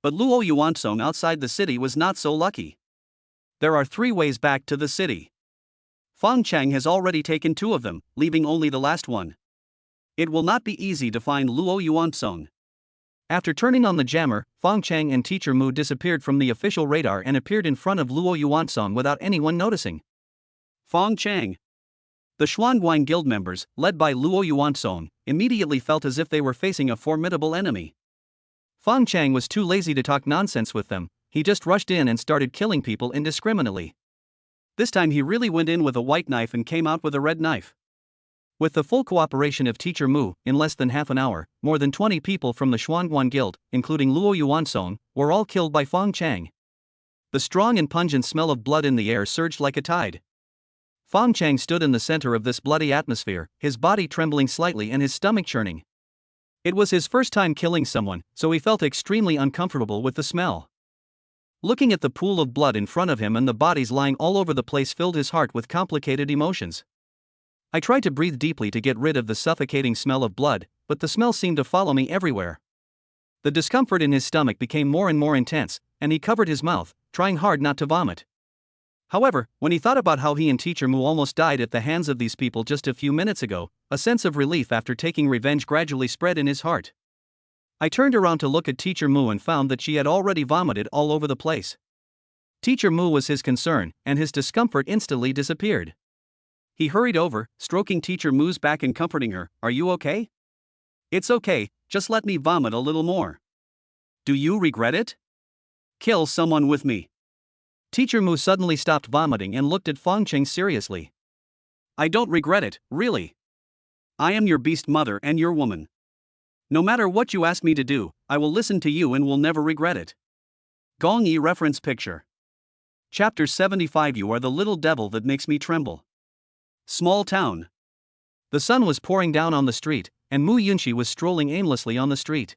But Luo Yuansong outside the city was not so lucky. There are 3 ways back to the city. Fong Cheng has already taken 2 of them, leaving only the last one. It will not be easy to find Luo Yuansong. After turning on the jammer, Fong Cheng and Teacher Mu disappeared from the official radar and appeared in front of Luo Yuansong without anyone noticing. Fong Cheng. The Xuanguan Guild members, led by Luo Yuansong, immediately felt as if they were facing a formidable enemy. Fong Cheng was too lazy to talk nonsense with them, he just rushed in and started killing people indiscriminately. This time he really went in with a white knife and came out with a red knife. With the full cooperation of Teacher Mu, in less than half an hour, more than 20 people from the Xuanguan Guild, including Luo Yuansong, were all killed by Fong Cheng. The strong and pungent smell of blood in the air surged like a tide. Fong Cheng stood in the center of this bloody atmosphere, his body trembling slightly and his stomach churning. It was his first time killing someone, so he felt extremely uncomfortable with the smell. Looking at the pool of blood in front of him and the bodies lying all over the place filled his heart with complicated emotions. I tried to breathe deeply to get rid of the suffocating smell of blood, but the smell seemed to follow me everywhere. The discomfort in his stomach became more and more intense, and he covered his mouth, trying hard not to vomit. However, when he thought about how he and Teacher Mu almost died at the hands of these people just a few minutes ago, a sense of relief after taking revenge gradually spread in his heart. I turned around to look at Teacher Mu and found that she had already vomited all over the place. Teacher Mu was his concern, and his discomfort instantly disappeared. He hurried over, stroking Teacher Mu's back and comforting her. "Are you okay?" "It's okay, just let me vomit a little more." "Do you regret it?" "Kill someone with me." Teacher Mu suddenly stopped vomiting and looked at Fong Cheng seriously. "I don't regret it, really. I am your beast mother and your woman. No matter what you ask me to do, I will listen to you and will never regret it." Gong Yi reference picture. Chapter 75. You are the little devil that makes me tremble. Small town. The sun was pouring down on the street, and Mu Yunxi was strolling aimlessly on the street.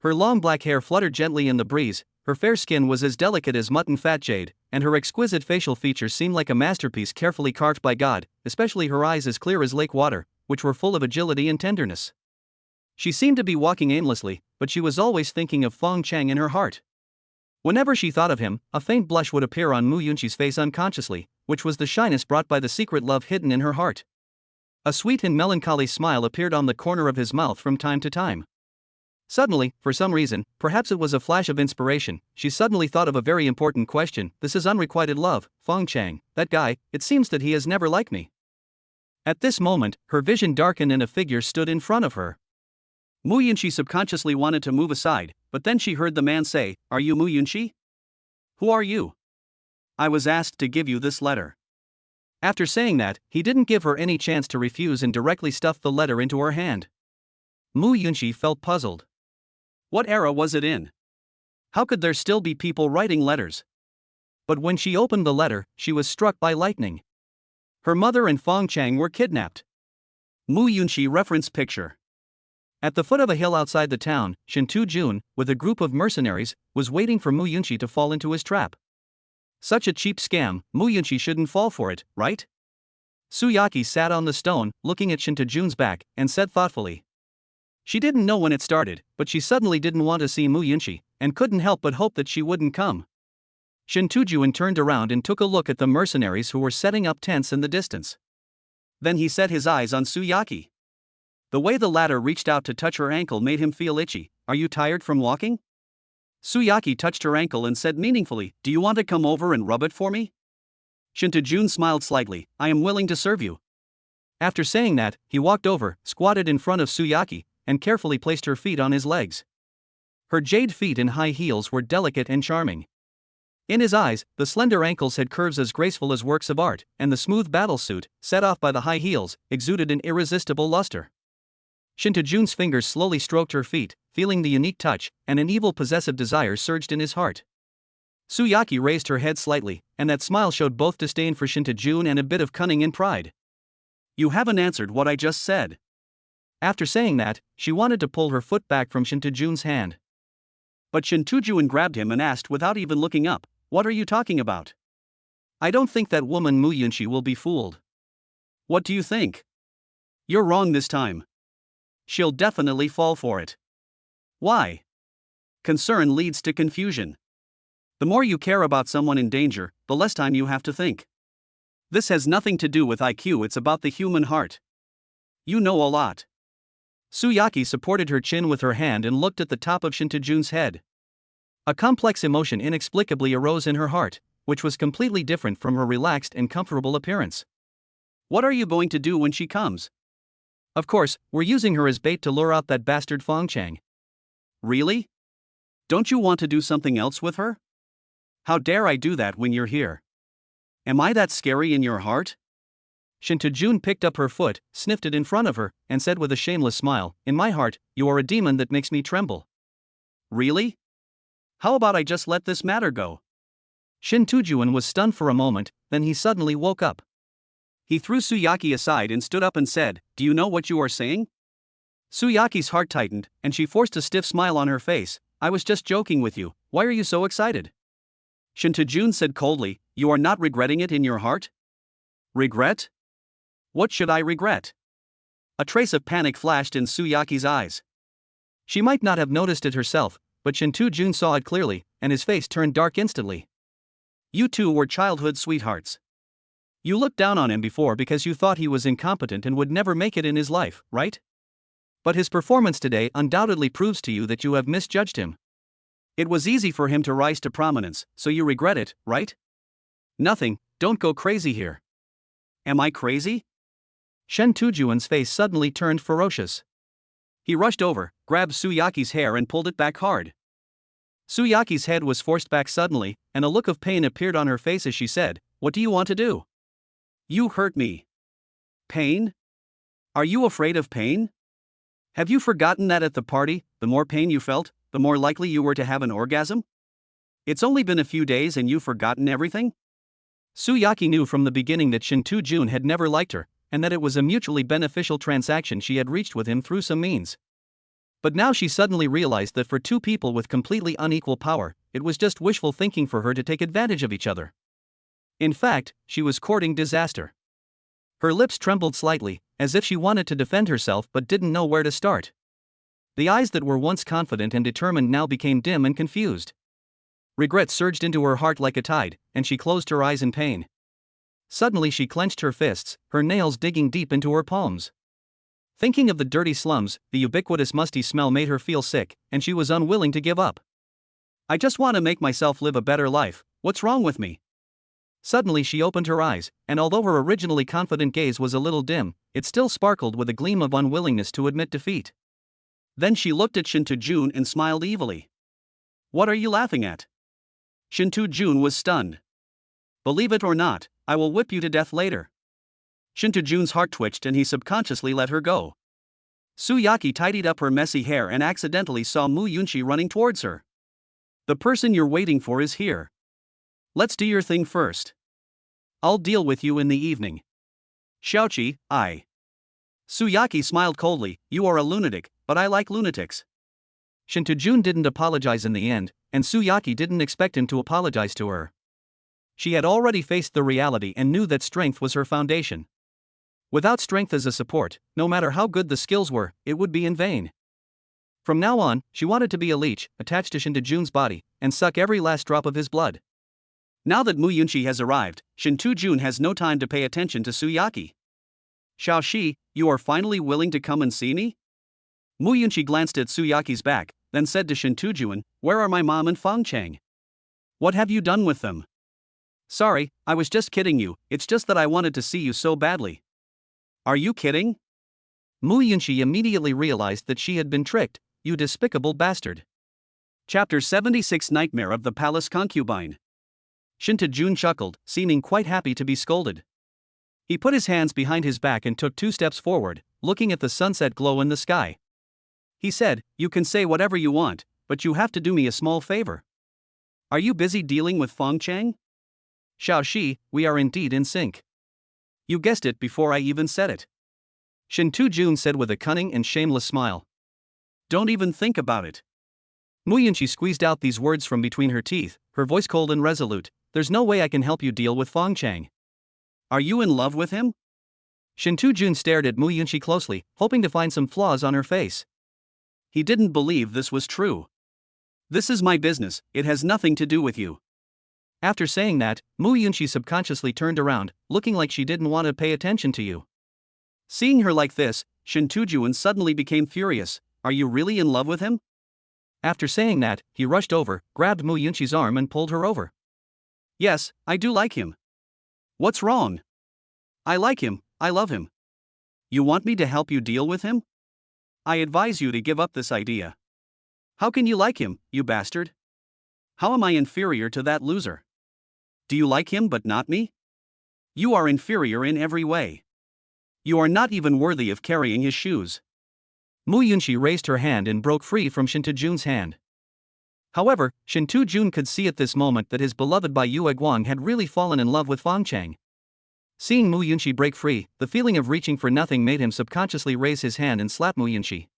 Her long black hair fluttered gently in the breeze, her fair skin was as delicate as mutton fat jade, and her exquisite facial features seemed like a masterpiece carefully carved by God, especially her eyes as clear as lake water, which were full of agility and tenderness. She seemed to be walking aimlessly, but she was always thinking of Fong Cheng in her heart. Whenever she thought of him, a faint blush would appear on Mu Yunxi's face unconsciously, which was the shyness brought by the secret love hidden in her heart. A sweet and melancholy smile appeared on the corner of his mouth from time to time. Suddenly, for some reason, perhaps it was a flash of inspiration, she suddenly thought of a very important question. This is unrequited love, Fong Cheng, that guy, it seems that he has never liked me. At this moment, her vision darkened and a figure stood in front of her. Mu Yunxi subconsciously wanted to move aside, but then she heard the man say, "Are you Mu Yunxi? Who are you? I was asked to give you this letter." After saying that, he didn't give her any chance to refuse and directly stuffed the letter into her hand. Mu Yunxi felt puzzled. What era was it in? How could there still be people writing letters? But when she opened the letter, she was struck by lightning. Her mother and Fong Cheng were kidnapped. Mu Yunxi reference picture. At the foot of a hill outside the town, Shinta, with a group of mercenaries, was waiting for Mu Yunxi to fall into his trap. Such a cheap scam, Mu Yunxi shouldn't fall for it, right? Su Yaqi sat on the stone, looking at Shinta's back, and said thoughtfully. She didn't know when it started, but she suddenly didn't want to see Mu Yunxi, and couldn't help but hope that she wouldn't come. Shinta turned around and took a look at the mercenaries who were setting up tents in the distance. Then he set his eyes on Su Yaqi. The way the latter reached out to touch her ankle made him feel itchy. "Are you tired from walking?" Su Yaqi touched her ankle and said meaningfully, "Do you want to come over and rub it for me?" Shinta smiled slightly. "I am willing to serve you." After saying that, he walked over, squatted in front of Su Yaqi, and carefully placed her feet on his legs. Her jade feet in high heels were delicate and charming. In his eyes, the slender ankles had curves as graceful as works of art, and the smooth battle suit, set off by the high heels, exuded an irresistible luster. Shinta's fingers slowly stroked her feet, feeling the unique touch, and an evil possessive desire surged in his heart. Su Yaqi raised her head slightly, and that smile showed both disdain for Shinta and a bit of cunning and pride. "You haven't answered what I just said." After saying that, she wanted to pull her foot back from Shinta's hand. But Shinta grabbed him and asked without even looking up, "What are you talking about?" "I don't think that woman Mu Yunxi will be fooled." "What do you think?" "You're wrong this time. She'll definitely fall for it." "Why?" "Concern leads to confusion. The more you care about someone in danger, the less time you have to think. This has nothing to do with IQ, it's about the human heart. You know a lot." Su Yaqi supported her chin with her hand and looked at the top of Shinta's head. A complex emotion inexplicably arose in her heart, which was completely different from her relaxed and comfortable appearance. "What are you going to do when she comes?" "Of course, we're using her as bait to lure out that bastard Fong Cheng." "Really? Don't you want to do something else with her?" "How dare I do that when you're here? Am I that scary in your heart?" Shinta picked up her foot, sniffed it in front of her, and said with a shameless smile, "In my heart, you are a demon that makes me tremble." "Really? How about I just let this matter go?" Shinta was stunned for a moment, then he suddenly woke up. He threw Su Yaqi aside and stood up and said, "Do you know what you are saying?" Su Yaqi's heart tightened, and she forced a stiff smile on her face. "I was just joking with you, why are you so excited?" Shinta said coldly, "You are not regretting it in your heart?" "Regret? What should I regret?" A trace of panic flashed in Su Yaqi's eyes. She might not have noticed it herself, but Shinta saw it clearly, and his face turned dark instantly. "You two were childhood sweethearts. You looked down on him before because you thought he was incompetent and would never make it in his life, right? But his performance today undoubtedly proves to you that you have misjudged him. It was easy for him to rise to prominence, so you regret it, right?" "Nothing, don't go crazy here." "Am I crazy?" Shinta's face suddenly turned ferocious. He rushed over, grabbed Su Yaqi's hair and pulled it back hard. Su Yaqi's head was forced back suddenly, and a look of pain appeared on her face as she said, "What do you want to do?" "You hurt me." "Pain? Are you afraid of pain? Have you forgotten that at the party, the more pain you felt, the more likely you were to have an orgasm?" It's only been a few days and you've forgotten everything? Su Yaqi knew from the beginning that Shinta Jun had never liked her, and that it was a mutually beneficial transaction she had reached with him through some means. But now she suddenly realized that for two people with completely unequal power, it was just wishful thinking for her to take advantage of each other. In fact, she was courting disaster. Her lips trembled slightly, as if she wanted to defend herself but didn't know where to start. The eyes that were once confident and determined now became dim and confused. Regret surged into her heart like a tide, and she closed her eyes in pain. Suddenly she clenched her fists, her nails digging deep into her palms. Thinking of the dirty slums, the ubiquitous musty smell made her feel sick, and she was unwilling to give up. I just want to make myself live a better life, what's wrong with me? Suddenly she opened her eyes, and although her originally confident gaze was a little dim, it still sparkled with a gleam of unwillingness to admit defeat. Then she looked at Shinta Jun and smiled evilly. What are you laughing at? Shinta Jun was stunned. Believe it or not, I will whip you to death later. Shinta Jun's heart twitched and he subconsciously let her go. Su Yaqi tidied up her messy hair and accidentally saw Yunxi running towards her. The person you're waiting for is here. Let's do your thing first. I'll deal with you in the evening. Xiaoqi, I. Su Yaqi smiled coldly, you are a lunatic, but I like lunatics. Shinta Jun didn't apologize in the end, and Su Yaqi didn't expect him to apologize to her. She had already faced the reality and knew that strength was her foundation. Without strength as a support, no matter how good the skills were, it would be in vain. From now on, she wanted to be a leech, attached to Shinta Jun's body, and suck every last drop of his blood. Now that Yunxi has arrived, Shinta Jun has no time to pay attention to Su Yaqi. Xiaoxi, you are finally willing to come and see me? Yunxi glanced at Su Yaqi's back, then said to Shinta Jun, where are my mom and Fang Cheng? What have you done with them? Sorry, I was just kidding you, it's just that I wanted to see you so badly. Are you kidding? Yunxi immediately realized that she had been tricked, you despicable bastard. Chapter 76 Nightmare of the Palace Concubine. Shinta Jun chuckled, seeming quite happy to be scolded. He put his hands behind his back and took 2 steps forward, looking at the sunset glow in the sky. He said, you can say whatever you want, but you have to do me a small favor. Are you busy dealing with Fong Cheng? Xiaoxi, we are indeed in sync. You guessed it before I even said it. Shinta Jun said with a cunning and shameless smile. Don't even think about it. Yunxi squeezed out these words from between her teeth, her voice cold and resolute. There's no way I can help you deal with Fong Cheng. Are you in love with him? Shinta Jun stared at Yunxi closely, hoping to find some flaws on her face. He didn't believe this was true. This is my business, it has nothing to do with you. After saying that, Yunxi subconsciously turned around, looking like she didn't want to pay attention to you. Seeing her like this, Shinta Jun suddenly became furious. Are you really in love with him? After saying that, he rushed over, grabbed Yunxi's arm and pulled her over. Yes, I do like him. What's wrong? I like him, I love him. You want me to help you deal with him? I advise you to give up this idea. How can you like him, you bastard? How am I inferior to that loser? Do you like him but not me? You are inferior in every way. You are not even worthy of carrying his shoes. Yunxi raised her hand and broke free from Shinta Jun's hand. However, Shinta Jun could see at this moment that his beloved Bai Yue Guang had really fallen in love with Fong Cheng. Seeing Yunxi break free, the feeling of reaching for nothing made him subconsciously raise his hand and slap Yunxi.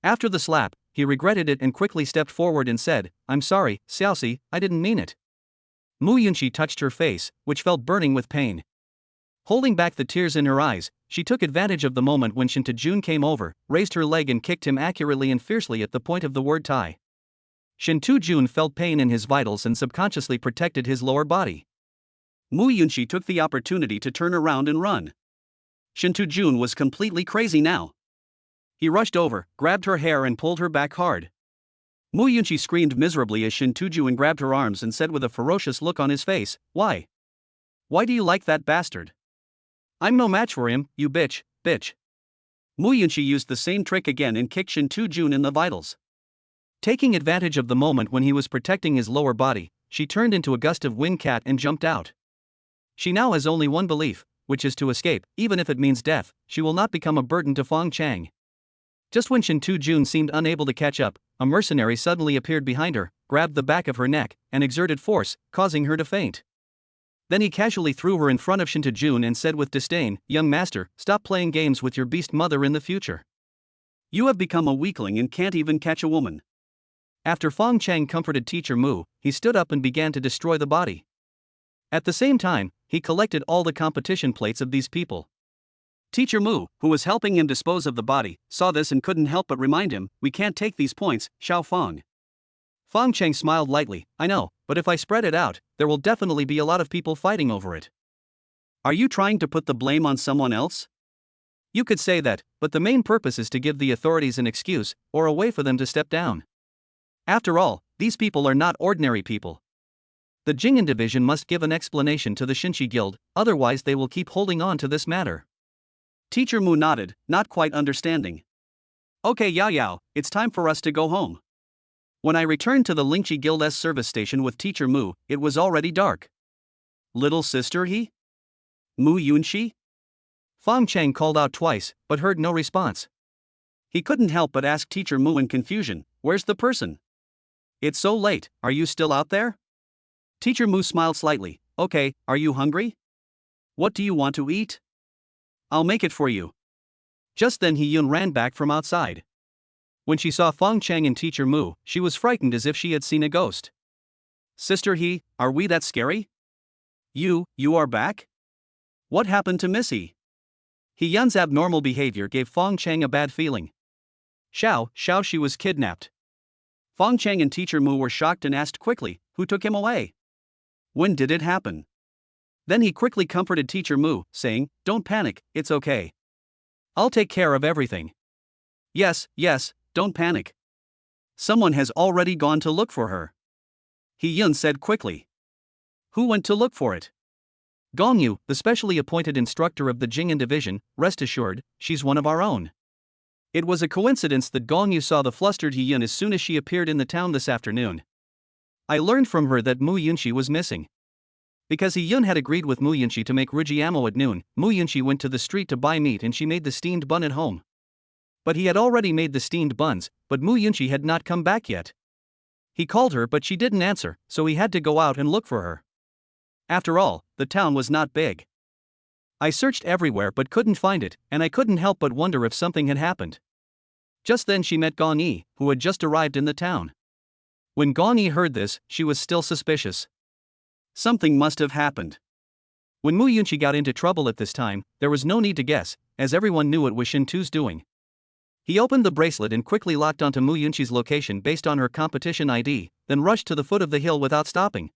After the slap, he regretted it and quickly stepped forward and said, I'm sorry, Xiaoxi, I didn't mean it. Yunxi touched her face, which felt burning with pain. Holding back the tears in her eyes, she took advantage of the moment when Shinta Jun came over, raised her leg and kicked him accurately and fiercely at the point of the word tie. Shinta Jun felt pain in his vitals and subconsciously protected his lower body. Yunxi took the opportunity to turn around and run. Shinta Jun was completely crazy now. He rushed over, grabbed her hair and pulled her back hard. Yunxi screamed miserably as Shinta Jun grabbed her arms and said with a ferocious look on his face, Why? Why do you like that bastard? I'm no match for him, you bitch. Yunxi used the same trick again and kicked Shinta Jun in the vitals. Taking advantage of the moment when he was protecting his lower body, she turned into a gust of wind cat and jumped out. She now has only one belief, which is to escape, even if it means death. She will not become a burden to Fong Cheng. Just when Shinta Jun seemed unable to catch up, a mercenary suddenly appeared behind her, grabbed the back of her neck, and exerted force, causing her to faint. Then he casually threw her in front of Shinta Jun and said with disdain, "Young master, stop playing games with your beast mother in the future. You have become a weakling and can't even catch a woman." After Fong Cheng comforted Teacher Mu, he stood up and began to destroy the body. At the same time, he collected all the competition plates of these people. Teacher Mu, who was helping him dispose of the body, saw this and couldn't help but remind him, "We can't take these points, Xiao Fong." Fong Cheng smiled lightly, "I know, but if I spread it out, there will definitely be a lot of people fighting over it." Are you trying to put the blame on someone else? You could say that, but the main purpose is to give the authorities an excuse, or a way for them to step down. After all, these people are not ordinary people. The Jing'an division must give an explanation to the Xinshi Guild, otherwise they will keep holding on to this matter. Teacher Mu nodded, not quite understanding. "Okay, Yao Yao, it's time for us to go home." When I returned to the Lingqi Guild's service station with Teacher Mu, it was already dark. "Little sister he? Mu Yunxi?" Fong Cheng called out twice, but heard no response. He couldn't help but ask Teacher Mu in confusion, "Where's the person? It's so late, are you still out there?" Teacher Mu smiled slightly, "Okay, are you hungry? What do you want to eat? I'll make it for you." Just then Yun ran back from outside. When she saw Fong Cheng and Teacher Mu, she was frightened as if she had seen a ghost. "Sister He, are we that scary? You are back? What happened to Missy?" Yun's abnormal behavior gave Fong Cheng a bad feeling. Xiao, she was kidnapped." Fong Cheng and Teacher Mu were shocked and asked quickly, "Who took him away? When did it happen?" Then he quickly comforted Teacher Mu, saying, "Don't panic, it's okay. I'll take care of everything." Yes, don't panic. Someone has already gone to look for her." Yun said quickly. "Who went to look for it?" "Gongyu, the specially appointed instructor of the Jing'an division, rest assured, she's one of our own." It was a coincidence that Gongyu saw the flustered Yun as soon as she appeared in the town this afternoon. I learned from her that Mu Yunxi was missing. Because Yun had agreed with Mu Yunxi to make Rujiamo at noon, Mu Yunxi went to the street to buy meat and she made the steamed bun at home. But he had already made the steamed buns, but Mu Yunxi had not come back yet. He called her but she didn't answer, so he had to go out and look for her. After all, the town was not big. I searched everywhere but couldn't find it, and I couldn't help but wonder if something had happened. Just then she met Gong Yi, who had just arrived in the town. When Gong Yi heard this, she was still suspicious. Something must have happened. When Mu Yunxi got into trouble at this time, there was no need to guess, as everyone knew it was Shintu's doing. He opened the bracelet and quickly locked onto Mu Yunxi's location based on her competition ID, then rushed to the foot of the hill without stopping.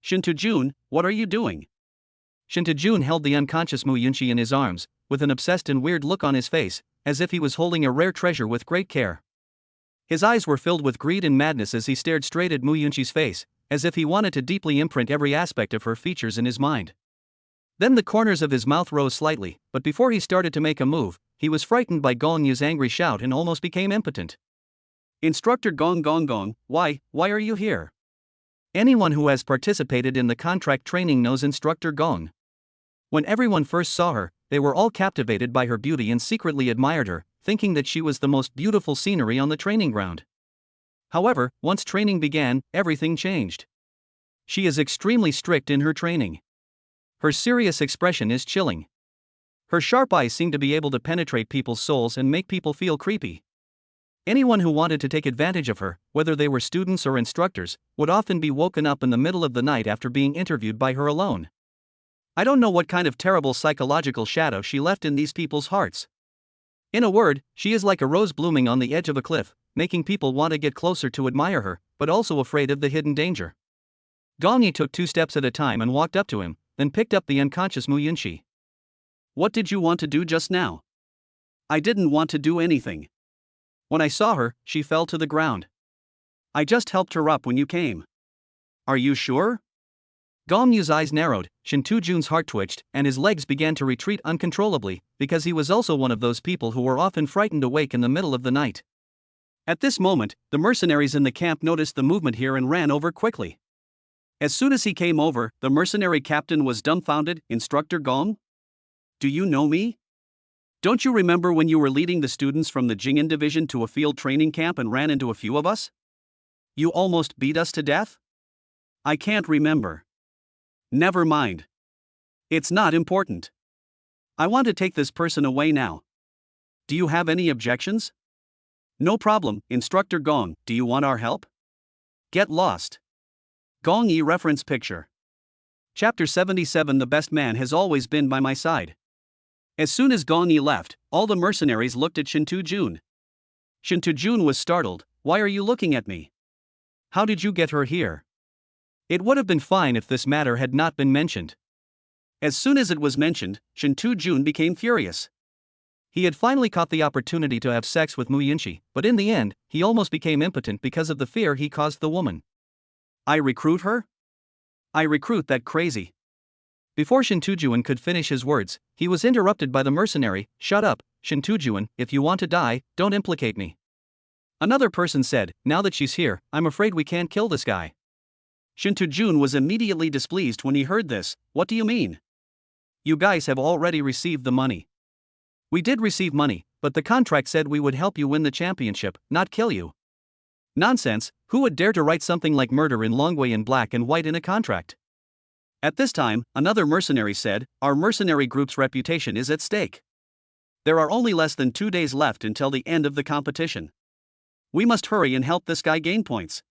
"Shinta Jun, what are you doing?" Shinta Jun held the unconscious Mu Yunxi in his arms, with an obsessed and weird look on his face, as if he was holding a rare treasure with great care. His eyes were filled with greed and madness as he stared straight at Mu Yunxi's face, as if he wanted to deeply imprint every aspect of her features in his mind. Then the corners of his mouth rose slightly, but before he started to make a move, he was frightened by Gong Yu's angry shout and almost became impotent. "Instructor Gong, why are you here?" Anyone who has participated in the contract training knows Instructor Gong. When everyone first saw her, they were all captivated by her beauty and secretly admired her, thinking that she was the most beautiful scenery on the training ground. However, once training began, everything changed. She is extremely strict in her training. Her serious expression is chilling. Her sharp eyes seem to be able to penetrate people's souls and make people feel creepy. Anyone who wanted to take advantage of her, whether they were students or instructors, would often be woken up in the middle of the night after being interviewed by her alone. I don't know what kind of terrible psychological shadow she left in these people's hearts. In a word, she is like a rose blooming on the edge of a cliff, making people want to get closer to admire her, but also afraid of the hidden danger. Gong Yi took 2 steps at a time and walked up to him, then picked up the unconscious Mu Yunxi. "What did you want to do just now?" "I didn't want to do anything. When I saw her, she fell to the ground. I just helped her up when you came." "Are you sure?" Gong Yu's eyes narrowed, Shintu Jun's heart twitched, and his legs began to retreat uncontrollably, because he was also one of those people who were often frightened awake in the middle of the night. At this moment, the mercenaries in the camp noticed the movement here and ran over quickly. As soon as he came over, the mercenary captain was dumbfounded. "Instructor Gong? Do you know me? Don't you remember when you were leading the students from the Jing'an division to a field training camp and ran into a few of us?" You almost beat us to death? I can't remember. Never mind. It's not important. I want to take this person away now. Do you have any objections? No problem, Instructor Gong, do you want our help? Get lost. Gong Yi reference picture. Chapter 77. The best man has always been by my side. As soon as Gong Yi left, all the mercenaries looked at Shinta Jun. Shinta Jun was startled. Why are you looking at me? How did you get her here? It would have been fine if this matter had not been mentioned. As soon as it was mentioned, Shinta Jun became furious. He had finally caught the opportunity to have sex with Yunxi, but in the end, he almost became impotent because of the fear he caused the woman. I recruit her? I recruit that crazy. Before Shinta Jun could finish his words, he was interrupted by the mercenary. Shut up, Shinta Jun, if you want to die, don't implicate me. Another person said, now that she's here, I'm afraid we can't kill this guy. Shinta Jun was immediately displeased when he heard this. What do you mean? You guys have already received the money. We did receive money, but the contract said we would help you win the championship, not kill you. Nonsense, who would dare to write something like murder in Longwei in black and white in a contract? At this time, another mercenary said, our mercenary group's reputation is at stake. There are only less than 2 days left until the end of the competition. We must hurry and help this guy gain points.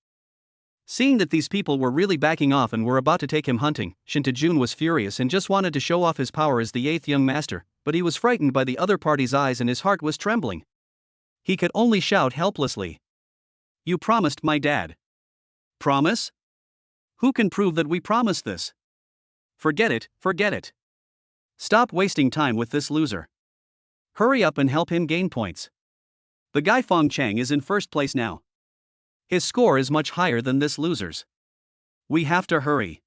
Seeing that these people were really backing off and were about to take him hunting, Shinta Jun was furious and just wanted to show off his power as the 8th young master, but he was frightened by the other party's eyes and his heart was trembling. He could only shout helplessly. You promised my dad. Promise? Who can prove that we promised this? Forget it, forget it. Stop wasting time with this loser. Hurry up and help him gain points. The guy Fong Cheng is in first place now. His score is much higher than this loser's. We have to hurry.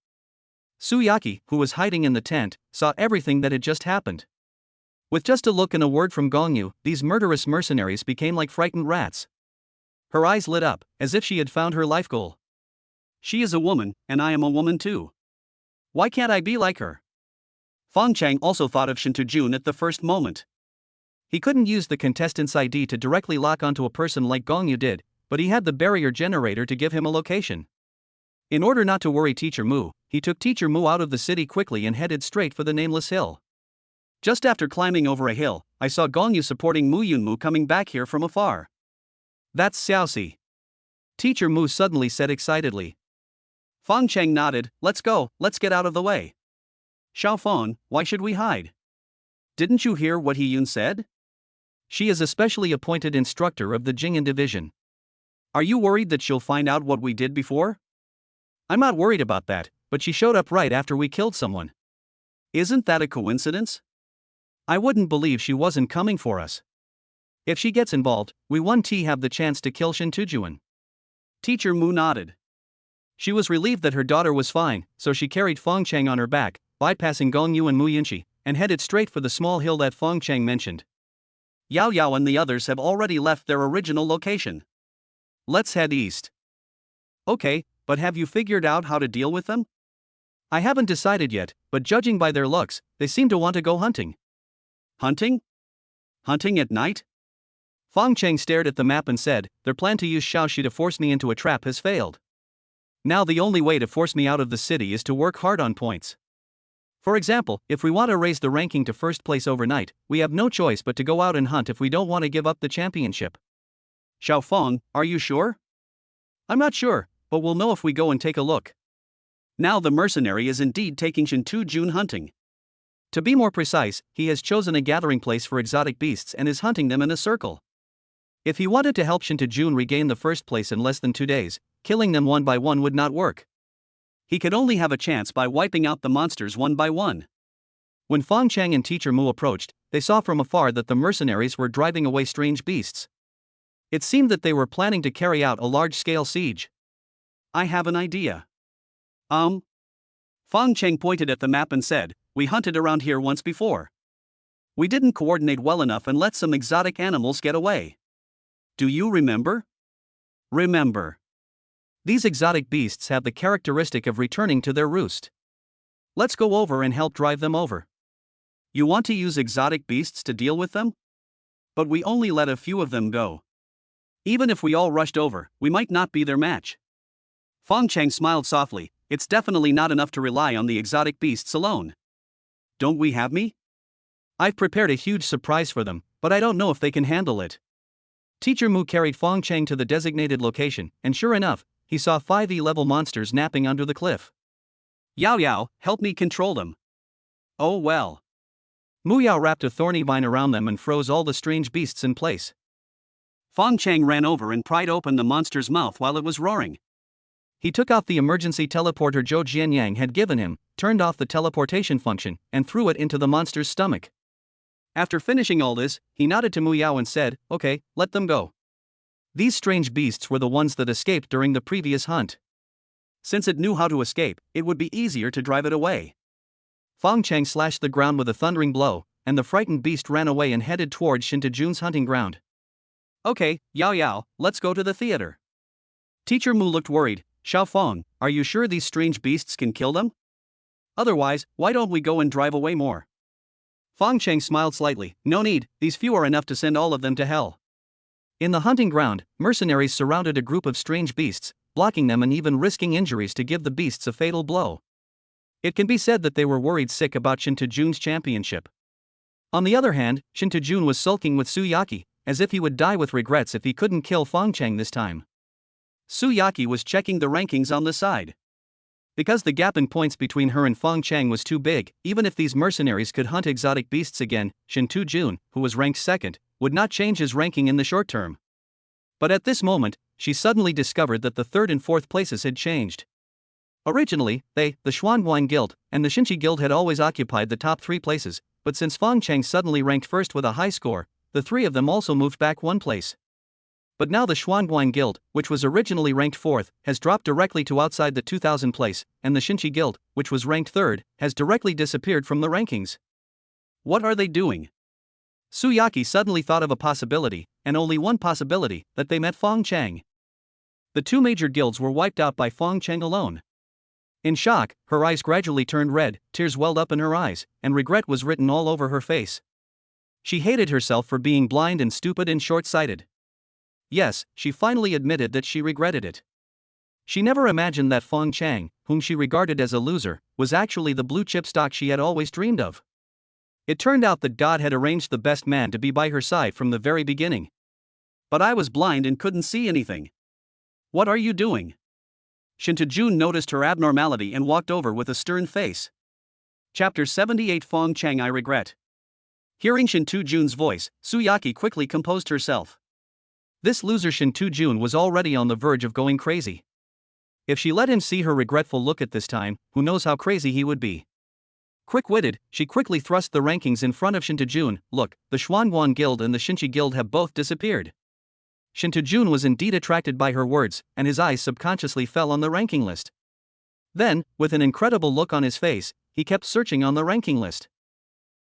Su Yaqi, who was hiding in the tent, saw everything that had just happened. With just a look and a word from Gong Yu, these murderous mercenaries became like frightened rats. Her eyes lit up, as if she had found her life goal. She is a woman, and I am a woman too. Why can't I be like her? Fong Cheng also thought of Shinta Jun at the first moment. He couldn't use the contestant's ID to directly lock onto a person like Gong Yu did, but he had the barrier generator to give him a location. In order not to worry Teacher Mu, he took Teacher Mu out of the city quickly and headed straight for the nameless hill. Just after climbing over a hill, I saw Gong Yu supporting Mu Yunmu coming back here from afar. That's Xiaoxi. Teacher Mu suddenly said excitedly. Fong Cheng nodded. Let's go, let's get out of the way. Xiaofeng, why should we hide? Didn't you hear what He Yun said? She is a specially appointed instructor of the Jing'an division. Are you worried that she'll find out what we did before? I'm not worried about that, but she showed up right after we killed someone. Isn't that a coincidence? I wouldn't believe she wasn't coming for us. If she gets involved, we won't have the chance to kill Shinta Jun. Teacher Mu nodded. She was relieved that her daughter was fine, so she carried Fong Cheng on her back, bypassing Gong Yu and Mu Yunxi, and headed straight for the small hill that Fong Cheng mentioned. Yao Yao and the others have already left their original location. Let's head east. Okay, but have you figured out how to deal with them? I haven't decided yet, but judging by their looks, they seem to want to go hunting. Hunting? Hunting at night? Fong Cheng stared at the map and said, their plan to use Xiaoxi to force me into a trap has failed. Now the only way to force me out of the city is to work hard on points. For example, if we want to raise the ranking to first place overnight, we have no choice but to go out and hunt if we don't want to give up the championship. Xiaofeng, are you sure? I'm not sure, but we'll know if we go and take a look. Now the mercenary is indeed taking Shinta Jun hunting. To be more precise, he has chosen a gathering place for exotic beasts and is hunting them in a circle. If he wanted to help Shinta Jun regain the first place in less than 2 days, killing them one by one would not work. He could only have a chance by wiping out the monsters one by one. When Fong Cheng and Teacher Mu approached, they saw from afar that the mercenaries were driving away strange beasts. It seemed that they were planning to carry out a large-scale siege. I have an idea. Fong Cheng pointed at the map and said, we hunted around here once before. We didn't coordinate well enough and let some exotic animals get away. Do you remember? Remember. These exotic beasts have the characteristic of returning to their roost. Let's go over and help drive them over. You want to use exotic beasts to deal with them? But we only let a few of them go. Even if we all rushed over, we might not be their match. Fong Cheng smiled softly. It's definitely not enough to rely on the exotic beasts alone. Don't we have me? I've prepared a huge surprise for them, but I don't know if they can handle it. Teacher Mu carried Fong Cheng to the designated location, and sure enough, he saw 5E-level monsters napping under the cliff. Yao Yao, help me control them. Oh well. Mu Yao wrapped a thorny vine around them and froze all the strange beasts in place. Fong Cheng ran over and pried open the monster's mouth while it was roaring. He took out the emergency teleporter Zhou Jianyang had given him, turned off the teleportation function, and threw it into the monster's stomach. After finishing all this, he nodded to Mu Yao and said, "Okay, let them go." These strange beasts were the ones that escaped during the previous hunt. Since it knew how to escape, it would be easier to drive it away. Fong Cheng slashed the ground with a thundering blow, and the frightened beast ran away and headed towards Shinta Jun's hunting ground. Okay, Yao Yao, let's go to the theater. Teacher Mu looked worried. Xiao Fong, are you sure these strange beasts can kill them? Otherwise, why don't we go and drive away more? Fong Cheng smiled slightly. No need, these few are enough to send all of them to hell. In the hunting ground, mercenaries surrounded a group of strange beasts, blocking them and even risking injuries to give the beasts a fatal blow. It can be said that they were worried sick about Shinta Jun's championship. On the other hand, Shinta Jun was sulking with Su Yaqi, as if he would die with regrets if he couldn't kill Fong Cheng this time. Su Yaqi was checking the rankings on the side. Because the gap in points between her and Fong Cheng was too big, even if these mercenaries could hunt exotic beasts again, Shinta Jun, who was ranked second, would not change his ranking in the short term. But at this moment, she suddenly discovered that the third and fourth places had changed. Originally, the Xuanguang Guild, and the Xinchi Guild had always occupied the top 3 places, but since Fong Cheng suddenly ranked first with a high score, the 3 of them also moved back 1 place. But now the Xuanguang Guild, which was originally ranked 4th, has dropped directly to outside the 2000 place, and the Xinchi Guild, which was ranked 3rd, has directly disappeared from the rankings. What are they doing? Su Yaqi suddenly thought of a possibility, and only one possibility, that they met Fong Cheng. The 2 major guilds were wiped out by Fong Cheng alone. In shock, her eyes gradually turned red, tears welled up in her eyes, and regret was written all over her face. She hated herself for being blind and stupid and short-sighted. Yes, she finally admitted that she regretted it. She never imagined that Fong Cheng, whom she regarded as a loser, was actually the blue-chip stock she had always dreamed of. It turned out that God had arranged the best man to be by her side from the very beginning. But I was blind and couldn't see anything. What are you doing? Shinta Jun noticed her abnormality and walked over with a stern face. Chapter 78 Fong Cheng I Regret. Hearing Shinta Jun's voice, Su Yaqi quickly composed herself. This loser Shinta Jun was already on the verge of going crazy. If she let him see her regretful look at this time, who knows how crazy he would be. Quick-witted, she quickly thrust the rankings in front of Shinta Jun. Look, the Xuanguang Guild and the Xinchi Guild have both disappeared. Shinta Jun was indeed attracted by her words, and his eyes subconsciously fell on the ranking list. Then, with an incredible look on his face, he kept searching on the ranking list.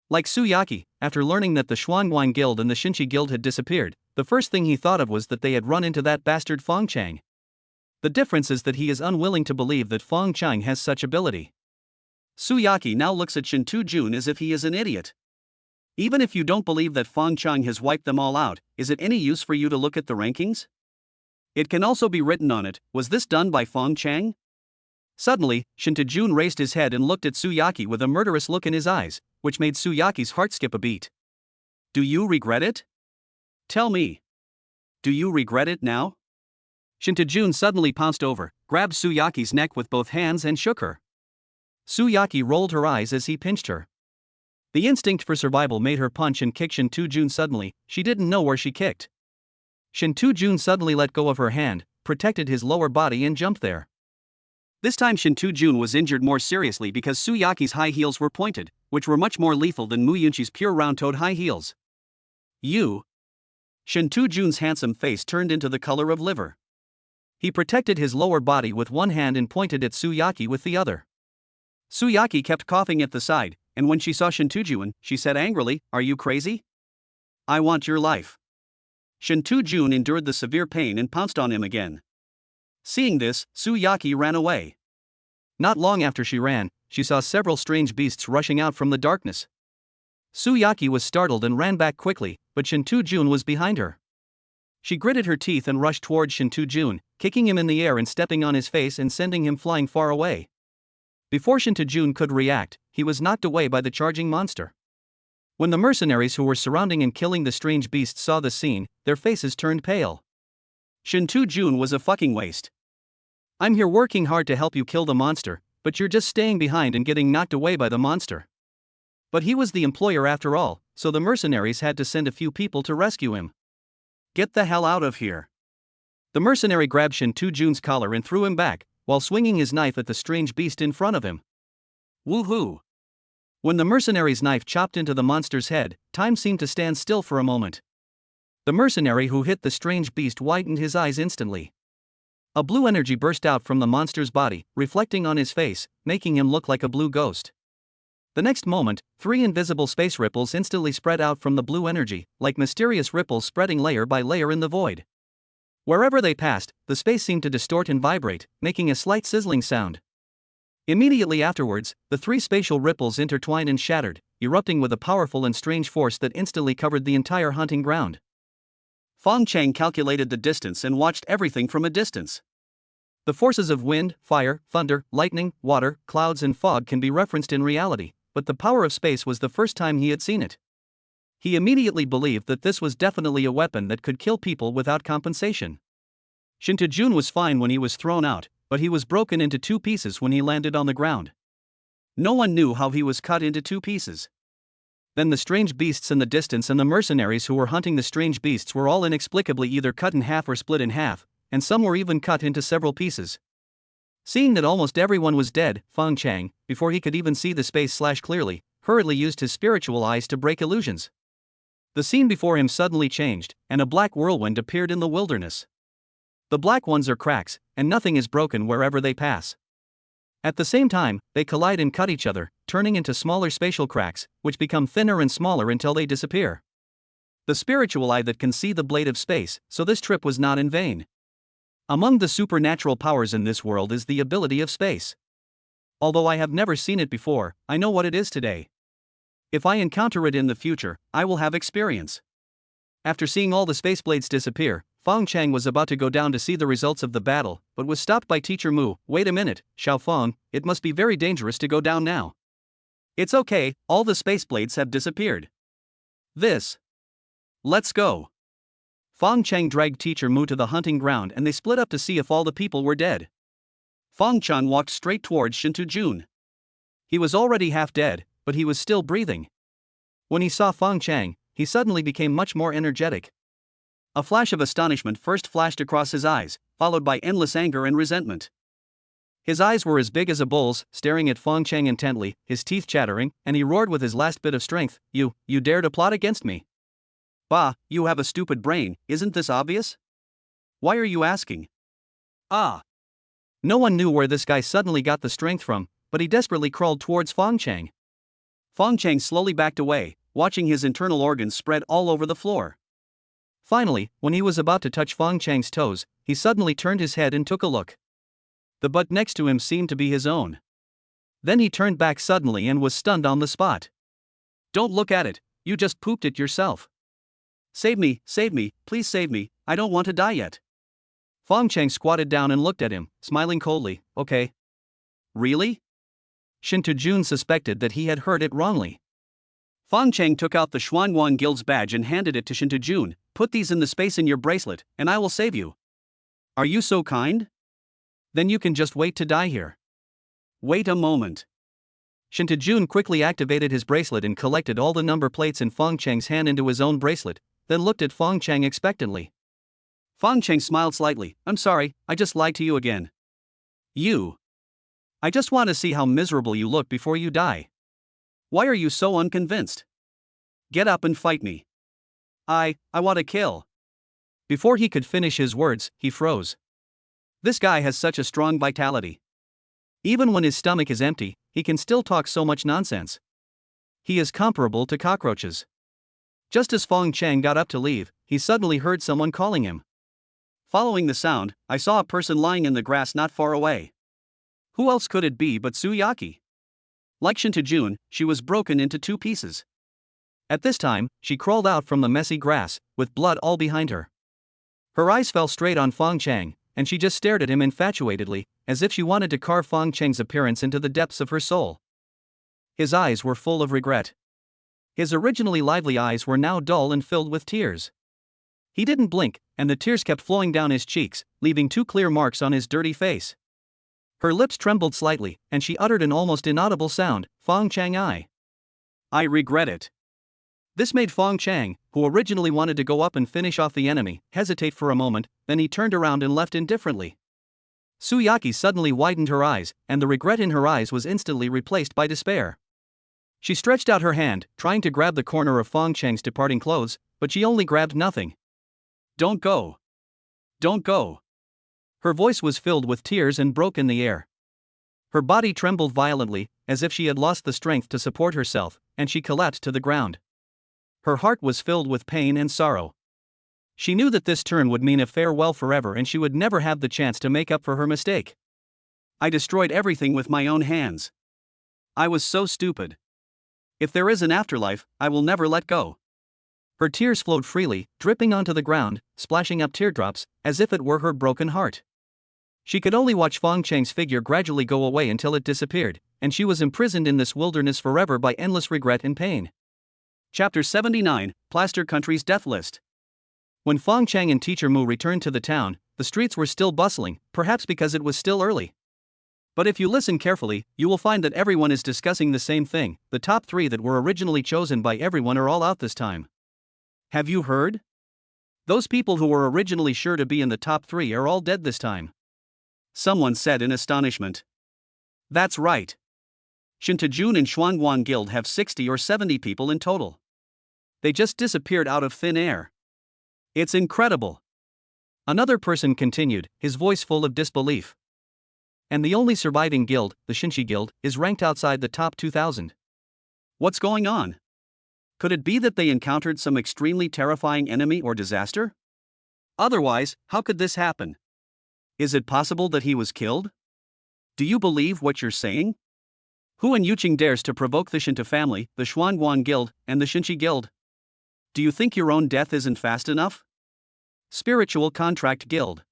Like Su Yaqi, after learning that the Xuanguang Guild and the Xinchi Guild had disappeared, the first thing he thought of was that they had run into that bastard Fong Cheng. The difference is that he is unwilling to believe that Fong Cheng has such ability. Su Yaqi now looks at Shinta Jun as if he is an idiot. Even if you don't believe that Fong Cheng has wiped them all out, is it any use for you to look at the rankings? It can also be written on it, was this done by Fong Cheng? Suddenly, Shinta Jun raised his head and looked at Su Yaqi with a murderous look in his eyes, which made Su Yaqi's heart skip a beat. Do you regret it? Tell me. Do you regret it now? Shinta Jun suddenly pounced over, grabbed Su Yaqi's neck with both hands and shook her. Su Yaqi rolled her eyes as he pinched her. The instinct for survival made her punch and kick Shinta Jun suddenly. She didn't know where she kicked. Shinta Jun suddenly let go of her hand, protected his lower body and jumped there. This time Shinta Jun was injured more seriously because Su Yaqi's high heels were pointed, which were much more lethal than Yunxi's pure round-toed high heels. You. Shinta Jun's handsome face turned into the color of liver. He protected his lower body with one hand and pointed at Su Yaqi with the other. Su Yaqi kept coughing at the side, and when she saw Shinta Jun, she said angrily, "Are you crazy? I want your life." Shinta Jun endured the severe pain and pounced on him again. Seeing this, Su Yaqi ran away. Not long after she ran, she saw several strange beasts rushing out from the darkness. Su Yaqi was startled and ran back quickly, but Shinta Jun was behind her. She gritted her teeth and rushed towards Shinta Jun, kicking him in the air and stepping on his face and sending him flying far away. Before Shinta could react, he was knocked away by the charging monster. When the mercenaries who were surrounding and killing the strange beast saw the scene, their faces turned pale. Shinta was a fucking waste. I'm here working hard to help you kill the monster, but you're just staying behind and getting knocked away by the monster. But he was the employer after all, so the mercenaries had to send a few people to rescue him. Get the hell out of here. The mercenary grabbed Shinta collar and threw him back, while swinging his knife at the strange beast in front of him. Woohoo! When the mercenary's knife chopped into the monster's head, time seemed to stand still for a moment. The mercenary who hit the strange beast widened his eyes instantly. A blue energy burst out from the monster's body, reflecting on his face, making him look like a blue ghost. The next moment, 3 invisible space ripples instantly spread out from the blue energy, like mysterious ripples spreading layer by layer in the void. Wherever they passed, the space seemed to distort and vibrate, making a slight sizzling sound. Immediately afterwards, the 3 spatial ripples intertwined and shattered, erupting with a powerful and strange force that instantly covered the entire hunting ground. Fong Cheng calculated the distance and watched everything from a distance. The forces of wind, fire, thunder, lightning, water, clouds and fog can be referenced in reality, but the power of space was the first time he had seen it. He immediately believed that this was definitely a weapon that could kill people without compensation. Shinta was fine when he was thrown out, but he was broken into 2 pieces when he landed on the ground. No one knew how he was cut into 2 pieces. Then the strange beasts in the distance and the mercenaries who were hunting the strange beasts were all inexplicably either cut in half or split in half, and some were even cut into several pieces. Seeing that almost everyone was dead, Fang Cheng, before he could even see the space clearly, hurriedly used his spiritual eyes to break illusions. The scene before him suddenly changed, and a black whirlwind appeared in the wilderness. The black ones are cracks, and nothing is broken wherever they pass. At the same time, they collide and cut each other, turning into smaller spatial cracks, which become thinner and smaller until they disappear. The spiritual eye that can see the blade of space, so this trip was not in vain. Among the supernatural powers in this world is the ability of space. Although I have never seen it before, I know what it is today. If I encounter it in the future, I will have experience. After seeing all the space blades disappear, Fong Cheng was about to go down to see the results of the battle, but was stopped by Teacher Mu. Wait a minute, Xiao Fong, it must be very dangerous to go down now. It's okay, all the space blades have disappeared. Let's go. Fong Cheng dragged Teacher Mu to the hunting ground and they split up to see if all the people were dead. Fong Cheng walked straight towards Shinta. He was already half dead, but he was still breathing. When he saw Fong Cheng, he suddenly became much more energetic. A flash of astonishment first flashed across his eyes, followed by endless anger and resentment. His eyes were as big as a bull's, staring at Fong Cheng intently, his teeth chattering, and he roared with his last bit of strength, You dare to plot against me? Bah, you have a stupid brain, isn't this obvious? Why are you asking? No one knew where this guy suddenly got the strength from, but he desperately crawled towards Fong Cheng. Fong Cheng slowly backed away, watching his internal organs spread all over the floor. Finally, when he was about to touch Fong Cheng's toes, he suddenly turned his head and took a look. The butt next to him seemed to be his own. Then he turned back suddenly and was stunned on the spot. Don't look at it, you just pooped it yourself. Save me, please save me, I don't want to die yet. Fong Cheng squatted down and looked at him, smiling coldly. Okay. Really? Shinta suspected that he had heard it wrongly. Fong Cheng took out the Xuanyuan Guild's badge and handed it to Shinta. Put these in the space in your bracelet, and I will save you. Are you so kind? Then you can just wait to die here. Wait a moment. Shinta quickly activated his bracelet and collected all the number plates in Fong Cheng's hand into his own bracelet, then looked at Fong Cheng expectantly. Fong Cheng smiled slightly. I'm sorry, I just lied to you again. I just want to see how miserable you look before you die. Why are you so unconvinced? Get up and fight me. I want to kill. Before he could finish his words, he froze. This guy has such a strong vitality. Even when his stomach is empty, he can still talk so much nonsense. He is comparable to cockroaches. Just as Fong Cheng got up to leave, he suddenly heard someone calling him. Following the sound, I saw a person lying in the grass not far away. Who else could it be but Su Yaqi? Like Shinta, she was broken into 2 pieces. At this time, she crawled out from the messy grass, with blood all behind her. Her eyes fell straight on Fong Cheng, and she just stared at him infatuatedly, as if she wanted to carve Fong Cheng's appearance into the depths of her soul. His eyes were full of regret. His originally lively eyes were now dull and filled with tears. He didn't blink, and the tears kept flowing down his cheeks, leaving 2 clear marks on his dirty face. Her lips trembled slightly, and she uttered an almost inaudible sound, Fong Cheng I regret it. This made Fong Cheng, who originally wanted to go up and finish off the enemy, hesitate for a moment, then he turned around and left indifferently. Su Yaqi suddenly widened her eyes, and the regret in her eyes was instantly replaced by despair. She stretched out her hand, trying to grab the corner of Fong Cheng's departing clothes, but she only grabbed nothing. Don't go. Don't go. Her voice was filled with tears and broke in the air. Her body trembled violently, as if she had lost the strength to support herself, and she collapsed to the ground. Her heart was filled with pain and sorrow. She knew that this turn would mean a farewell forever and she would never have the chance to make up for her mistake. I destroyed everything with my own hands. I was so stupid. If there is an afterlife, I will never let go. Her tears flowed freely, dripping onto the ground, splashing up teardrops, as if it were her broken heart. She could only watch Fong Cheng's figure gradually go away until it disappeared, and she was imprisoned in this wilderness forever by endless regret and pain. Chapter 79, Plaster Country's Death List. When Fong Cheng and Teacher Mu returned to the town, the streets were still bustling, perhaps because it was still early. But if you listen carefully, you will find that everyone is discussing the same thing. The top 3 that were originally chosen by everyone are all out this time. Have you heard? Those people who were originally sure to be in the top 3 are all dead this time. Someone said in astonishment. That's right. Shinta Jun and Xuanguan Guild have 60 or 70 people in total. They just disappeared out of thin air. It's incredible. Another person continued, his voice full of disbelief. And the only surviving guild, the Yunxi Guild, is ranked outside the top 2,000. What's going on? Could it be that they encountered some extremely terrifying enemy or disaster? Otherwise, how could this happen? Is it possible that he was killed? Do you believe what you're saying? Who in Yuqing dares to provoke the Shinta family, the Xuanguan Guild, and the Yunxi Guild? Do you think your own death isn't fast enough? Spiritual Contract Guild.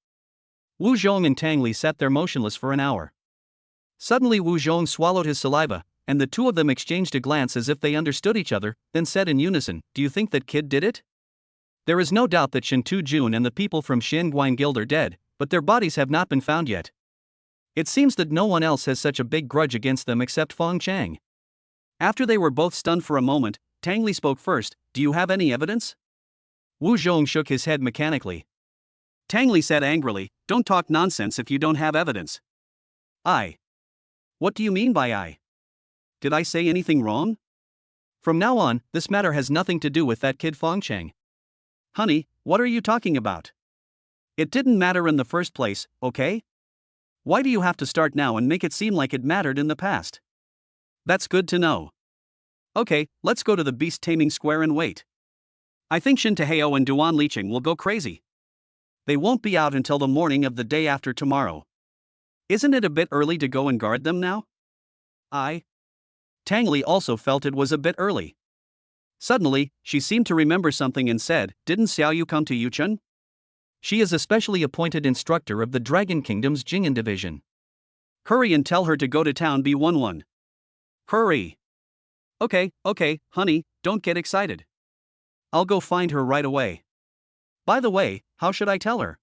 Wu Zhong and Tang Li sat there motionless for an hour. Suddenly Wu Zhong swallowed his saliva, and the two of them exchanged a glance as if they understood each other, then said in unison, "Do you think that kid did it?" There is no doubt that Shintu Jun and the people from Xinguang Guild are dead, but their bodies have not been found yet. It seems that no one else has such a big grudge against them except Fong Cheng. After they were both stunned for a moment, Tang Li spoke first. "Do you have any evidence?" Wu Zhong shook his head mechanically. Tang Li said angrily, "Don't talk nonsense if you don't have evidence." What do you mean by I? Did I say anything wrong? From now on, this matter has nothing to do with that kid Fong Cheng. Honey, what are you talking about? It didn't matter in the first place, okay? Why do you have to start now and make it seem like it mattered in the past? That's good to know. Okay, let's go to the Beast Taming Square and wait. I think Shinta Heo and Duan Liqing will go crazy. They won't be out until the morning of the day after tomorrow. Isn't it a bit early to go and guard them now? Tang Li also felt it was a bit early. Suddenly, she seemed to remember something and said, "Didn't Xiao Yu come to Yuchun? She is a specially appointed instructor of the Dragon Kingdom's Jing'an division. Hurry and tell her to go to town B11. Hurry." Okay, honey, don't get excited. I'll go find her right away. By the way, how should I tell her?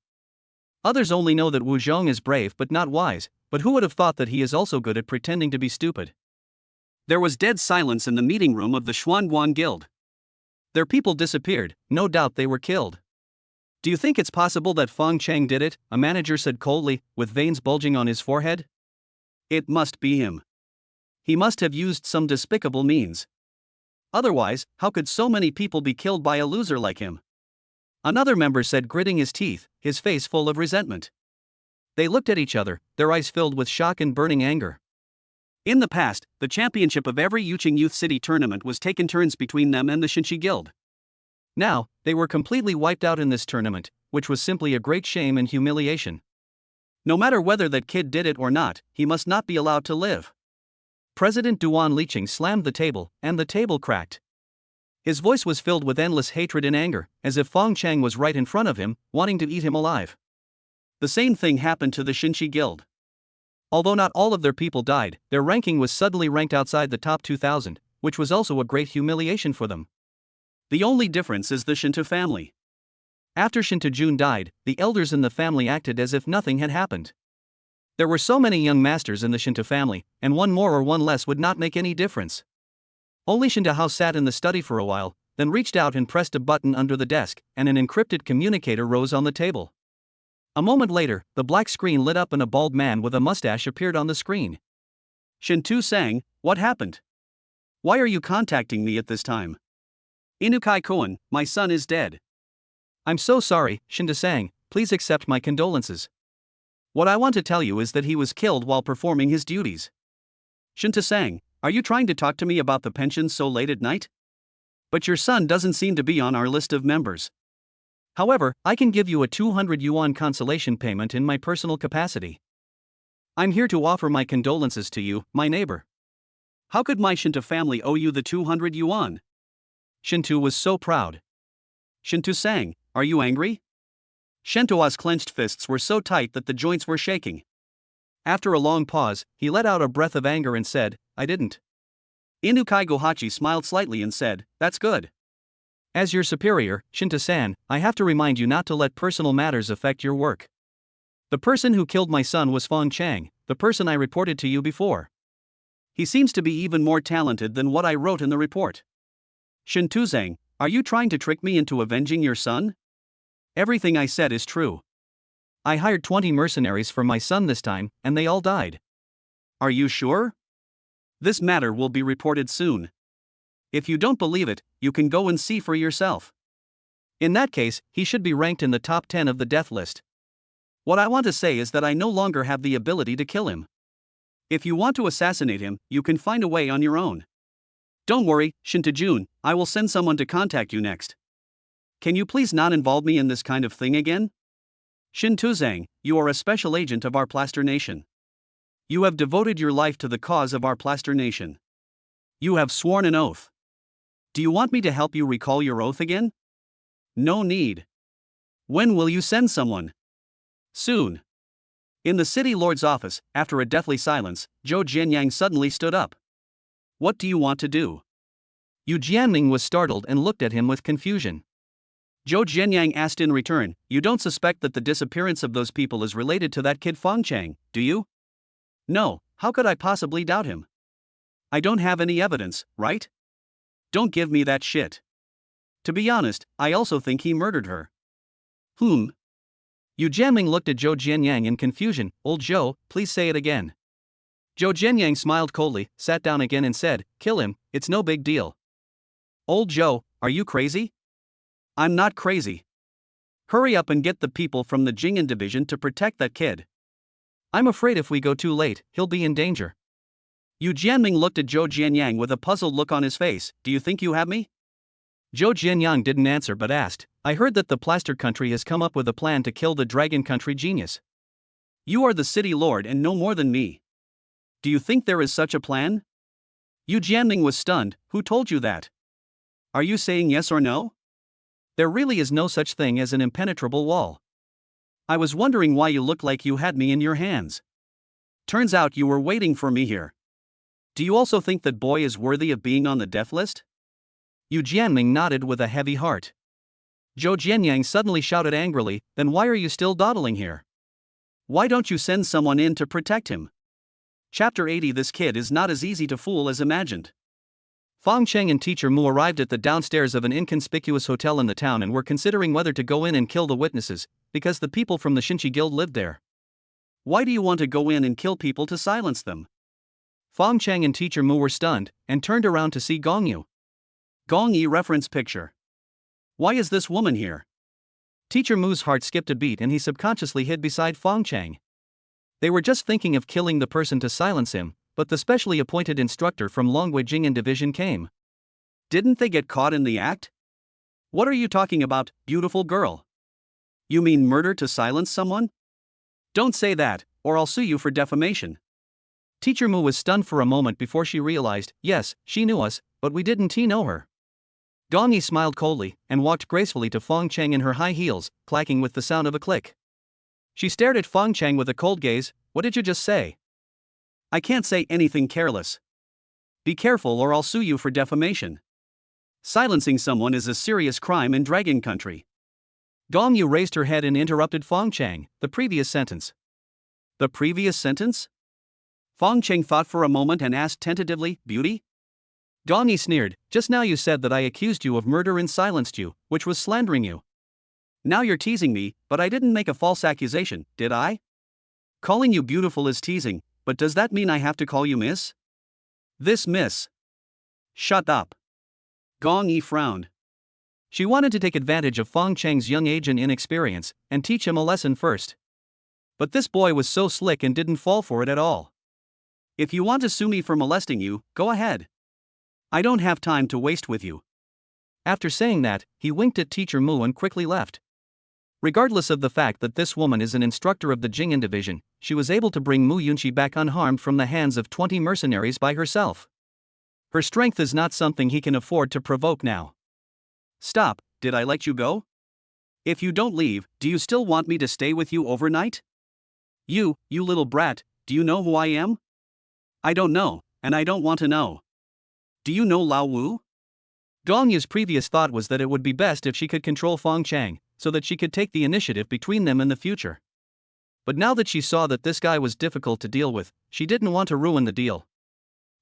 Others only know that Wu Zhong is brave but not wise, but who would have thought that he is also good at pretending to be stupid? There was dead silence in the meeting room of the Xuanguan Guild. Their people disappeared, no doubt they were killed. "Do you think it's possible that Fong Cheng did it?" a manager said coldly, with veins bulging on his forehead. "It must be him. He must have used some despicable means. Otherwise, how could so many people be killed by a loser like him?" Another member said, gritting his teeth, his face full of resentment. They looked at each other, their eyes filled with shock and burning anger. In the past, the championship of every Yuqing Youth City tournament was taken turns between them and the Yunxi Guild. Now, they were completely wiped out in this tournament, which was simply a great shame and humiliation. No matter whether that kid did it or not, he must not be allowed to live. President Duan Liqing slammed the table, and the table cracked. His voice was filled with endless hatred and anger, as if Fong Cheng was right in front of him, wanting to eat him alive. The same thing happened to the Shinshi Guild. Although not all of their people died, their ranking was suddenly ranked outside the top 2,000, which was also a great humiliation for them. The only difference is the Shinta family. After Shinta Jun died, the elders in the family acted as if nothing had happened. There were so many young masters in the Shinta family, and one more or one less would not make any difference. Only Shinta Hao sat in the study for a while, then reached out and pressed a button under the desk, and an encrypted communicator rose on the table. A moment later, the black screen lit up and a bald man with a mustache appeared on the screen. Shintu sang, what happened? Why are you contacting me at this time? Inukai Koan, my son is dead. I'm so sorry, Shinta sang, please accept my condolences. What I want to tell you is that he was killed while performing his duties. Shinta sang, are you trying to talk to me about the pensions so late at night? But your son doesn't seem to be on our list of members. However, I can give you a 200 yuan consolation payment in my personal capacity. I'm here to offer my condolences to you, my neighbor. How could my Shinta family owe you the 200 yuan? Shintu was so proud. Shintu sang, are you angry? Shintua's clenched fists were so tight that the joints were shaking. After a long pause, he let out a breath of anger and said, I didn't. Inukai Gohachi smiled slightly and said, that's good. As your superior, Shinta-san, I have to remind you not to let personal matters affect your work. The person who killed my son was Fong Cheng, the person I reported to you before. He seems to be even more talented than what I wrote in the report. Shintu sang, are you trying to trick me into avenging your son? Everything I said is true. I hired 20 mercenaries for my son this time, and they all died. Are you sure? This matter will be reported soon. If you don't believe it, you can go and see for yourself. In that case, he should be ranked in the top 10 of the death list. What I want to say is that I no longer have the ability to kill him. If you want to assassinate him, you can find a way on your own. Don't worry, Shinta Jun, I will send someone to contact you next. Can you please not involve me in this kind of thing again? Shin Tuzang, you are a special agent of our Plaster Nation. You have devoted your life to the cause of our Plaster Nation. You have sworn an oath. Do you want me to help you recall your oath again? No need. When will you send someone? Soon. In the city lord's office, after a deathly silence, Zhou Jianyang suddenly stood up. What do you want to do? Yu Jianming was startled and looked at him with confusion. Zhou Jianyang asked in return, you don't suspect that the disappearance of those people is related to that kid Fang Cheng, do you? No, how could I possibly doubt him? I don't have any evidence, right? Don't give me that shit. To be honest, I also think he murdered her. Yu Jianming looked at Zhou Jianyang in confusion. Old Zhou, please say it again. Zhou Jianyang smiled coldly, sat down again and said, kill him, it's no big deal. Old Zhou, are you crazy? I'm not crazy. Hurry up and get the people from the Jing'an division to protect that kid. I'm afraid if we go too late, he'll be in danger. Yu Jianming looked at Zhou Jianyang with a puzzled look on his face. Do you think you have me? Zhou Jianyang didn't answer but asked, I heard that the Plaster Country has come up with a plan to kill the Dragon Country genius. You are the city lord and know more than me. Do you think there is such a plan? Yu Jianming was stunned. Who told you that? Are you saying yes or no? There really is no such thing as an impenetrable wall. I was wondering why you looked like you had me in your hands. Turns out you were waiting for me here. Do you also think that boy is worthy of being on the death list? Yu Jianming nodded with a heavy heart. Zhou Jianyang suddenly shouted angrily, then why are you still dawdling here? Why don't you send someone in to protect him? Chapter 80. This kid is not as easy to fool as imagined. Fong Cheng and Teacher Mu arrived at the downstairs of an inconspicuous hotel in the town and were considering whether to go in and kill the witnesses, because the people from the Shinshi Guild lived there. Why do you want to go in and kill people to silence them? Fong Cheng and Teacher Mu were stunned, and turned around to see Gong Yu. Gong Yi reference picture. Why is this woman here? Teacher Mu's heart skipped a beat and he subconsciously hid beside Fong Cheng. They were just thinking of killing the person to silence him, but the specially appointed instructor from Longwei Jing'an Division came. Didn't they get caught in the act? What are you talking about, beautiful girl? You mean murder to silence someone? Don't say that, or I'll sue you for defamation. Teacher Mu was stunned for a moment before she realized, yes, she knew us, but we didn't know her. Gong Yi smiled coldly, and walked gracefully to Fong Cheng in her high heels, clacking with the sound of a click. She stared at Fong Cheng with a cold gaze. What did you just say? I can't say anything careless. Be careful or I'll sue you for defamation. Silencing someone is a serious crime in Dragon Country. Gong Yu raised her head and interrupted Fong Cheng. The previous sentence. The previous sentence? Fong Cheng thought for a moment and asked tentatively, Beauty? Gong Yu sneered. Just now you said that I accused you of murder and silenced you, which was slandering you. Now you're teasing me, but I didn't make a false accusation, did I? Calling you beautiful is teasing, but does that mean I have to call you miss? This miss. Shut up. Gong Yi frowned. She wanted to take advantage of Fong Cheng's young age and inexperience, and teach him a lesson first. But this boy was so slick and didn't fall for it at all. If you want to sue me for molesting you, go ahead. I don't have time to waste with you. After saying that, he winked at Teacher Mu and quickly left. Regardless of the fact that this woman is an instructor of the Jing'an division, she was able to bring Mu Yunxi back unharmed from the hands of 20 mercenaries by herself. Her strength is not something he can afford to provoke now. Stop, did I let you go? If you don't leave, do you still want me to stay with you overnight? You little brat, do you know who I am? I don't know, and I don't want to know. Do you know Lao Wu? Gong Yu's previous thought was that it would be best if she could control Fong Cheng, so that she could take the initiative between them in the future. But now that she saw that this guy was difficult to deal with, she didn't want to ruin the deal.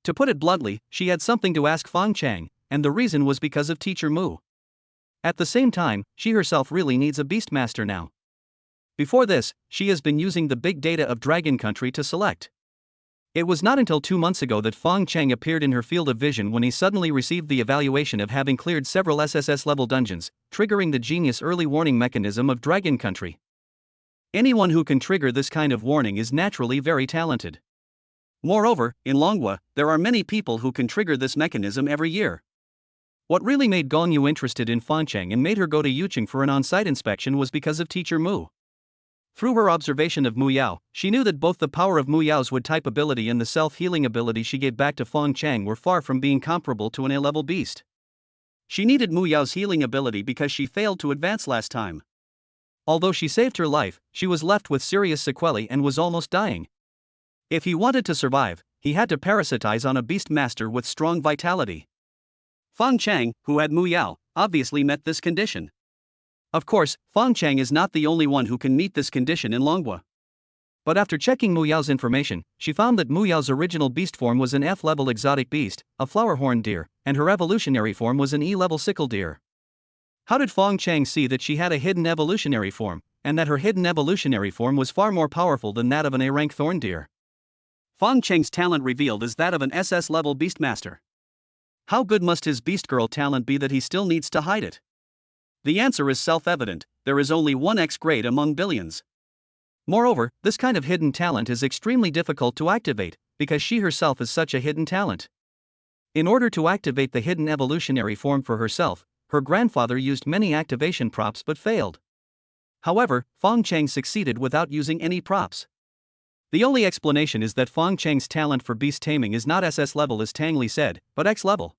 To put it bluntly, she had something to ask Fong Cheng, and the reason was because of Teacher Mu. At the same time, she herself really needs a Beastmaster now. Before this, she has been using the big data of Dragon Country to select. It was not until 2 months ago that Fong Cheng appeared in her field of vision when he suddenly received the evaluation of having cleared several SSS-level dungeons, triggering the genius early warning mechanism of Dragon Country. Anyone who can trigger this kind of warning is naturally very talented. Moreover, in Longhua, there are many people who can trigger this mechanism every year. What really made Gong Yu interested in Fong Cheng and made her go to Yucheng for an on-site inspection was because of Teacher Mu. Through her observation of Mu Yao, she knew that both the power of Mu Yao's wood-type ability and the self-healing ability she gave back to Fong Cheng were far from being comparable to an A-level beast. She needed Mu Yao's healing ability because she failed to advance last time. Although she saved her life, she was left with serious sequelae and was almost dying. If he wanted to survive, he had to parasitize on a beast master with strong vitality. Fong Cheng, who had Mu Yao, obviously met this condition. Of course, Fong Cheng is not the only one who can meet this condition in Longhua. But after checking Mu Yao's information, she found that Mu Yao's original beast form was an F-level exotic beast, a flower-horned deer, and her evolutionary form was an E-level sickle deer. How did Fong Cheng see that she had a hidden evolutionary form, and that her hidden evolutionary form was far more powerful than that of an A-rank thorn deer? Fong Cheng's talent revealed is that of an SS-level beastmaster. How good must his beast girl talent be that he still needs to hide it? The answer is self-evident, there is only one X grade among billions. Moreover, this kind of hidden talent is extremely difficult to activate, because she herself is such a hidden talent. In order to activate the hidden evolutionary form for herself, her grandfather used many activation props but failed. However, Fong Cheng succeeded without using any props. The only explanation is that Fong Cheng's talent for beast taming is not SS level as Tang Li said, but X level.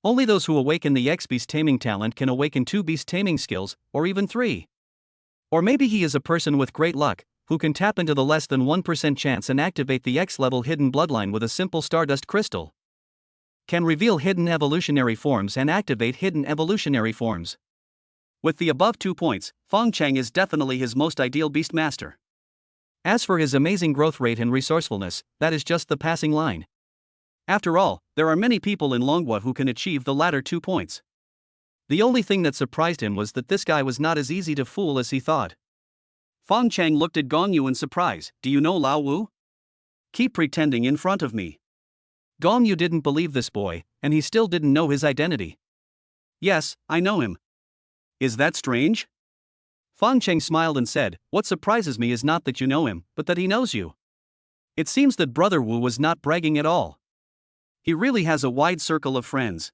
Only those who awaken the X beast taming talent can awaken 2 beast taming skills, or even 3. Or maybe he is a person with great luck, who can tap into the less than 1% chance and activate the X level hidden bloodline with a simple stardust crystal. Can reveal hidden evolutionary forms and activate hidden evolutionary forms. With the above 2 points, Fong Cheng is definitely his most ideal beastmaster. As for his amazing growth rate and resourcefulness, that is just the passing line. After all, there are many people in Longhua who can achieve the latter 2 points. The only thing that surprised him was that this guy was not as easy to fool as he thought. Fong Cheng looked at Gong Yu in surprise. Do you know Lao Wu? Keep pretending in front of me. Gong Yu didn't believe this boy, and he still didn't know his identity. Yes, I know him. Is that strange? Fong Cheng smiled and said, what surprises me is not that you know him, but that he knows you. It seems that Brother Wu was not bragging at all. He really has a wide circle of friends.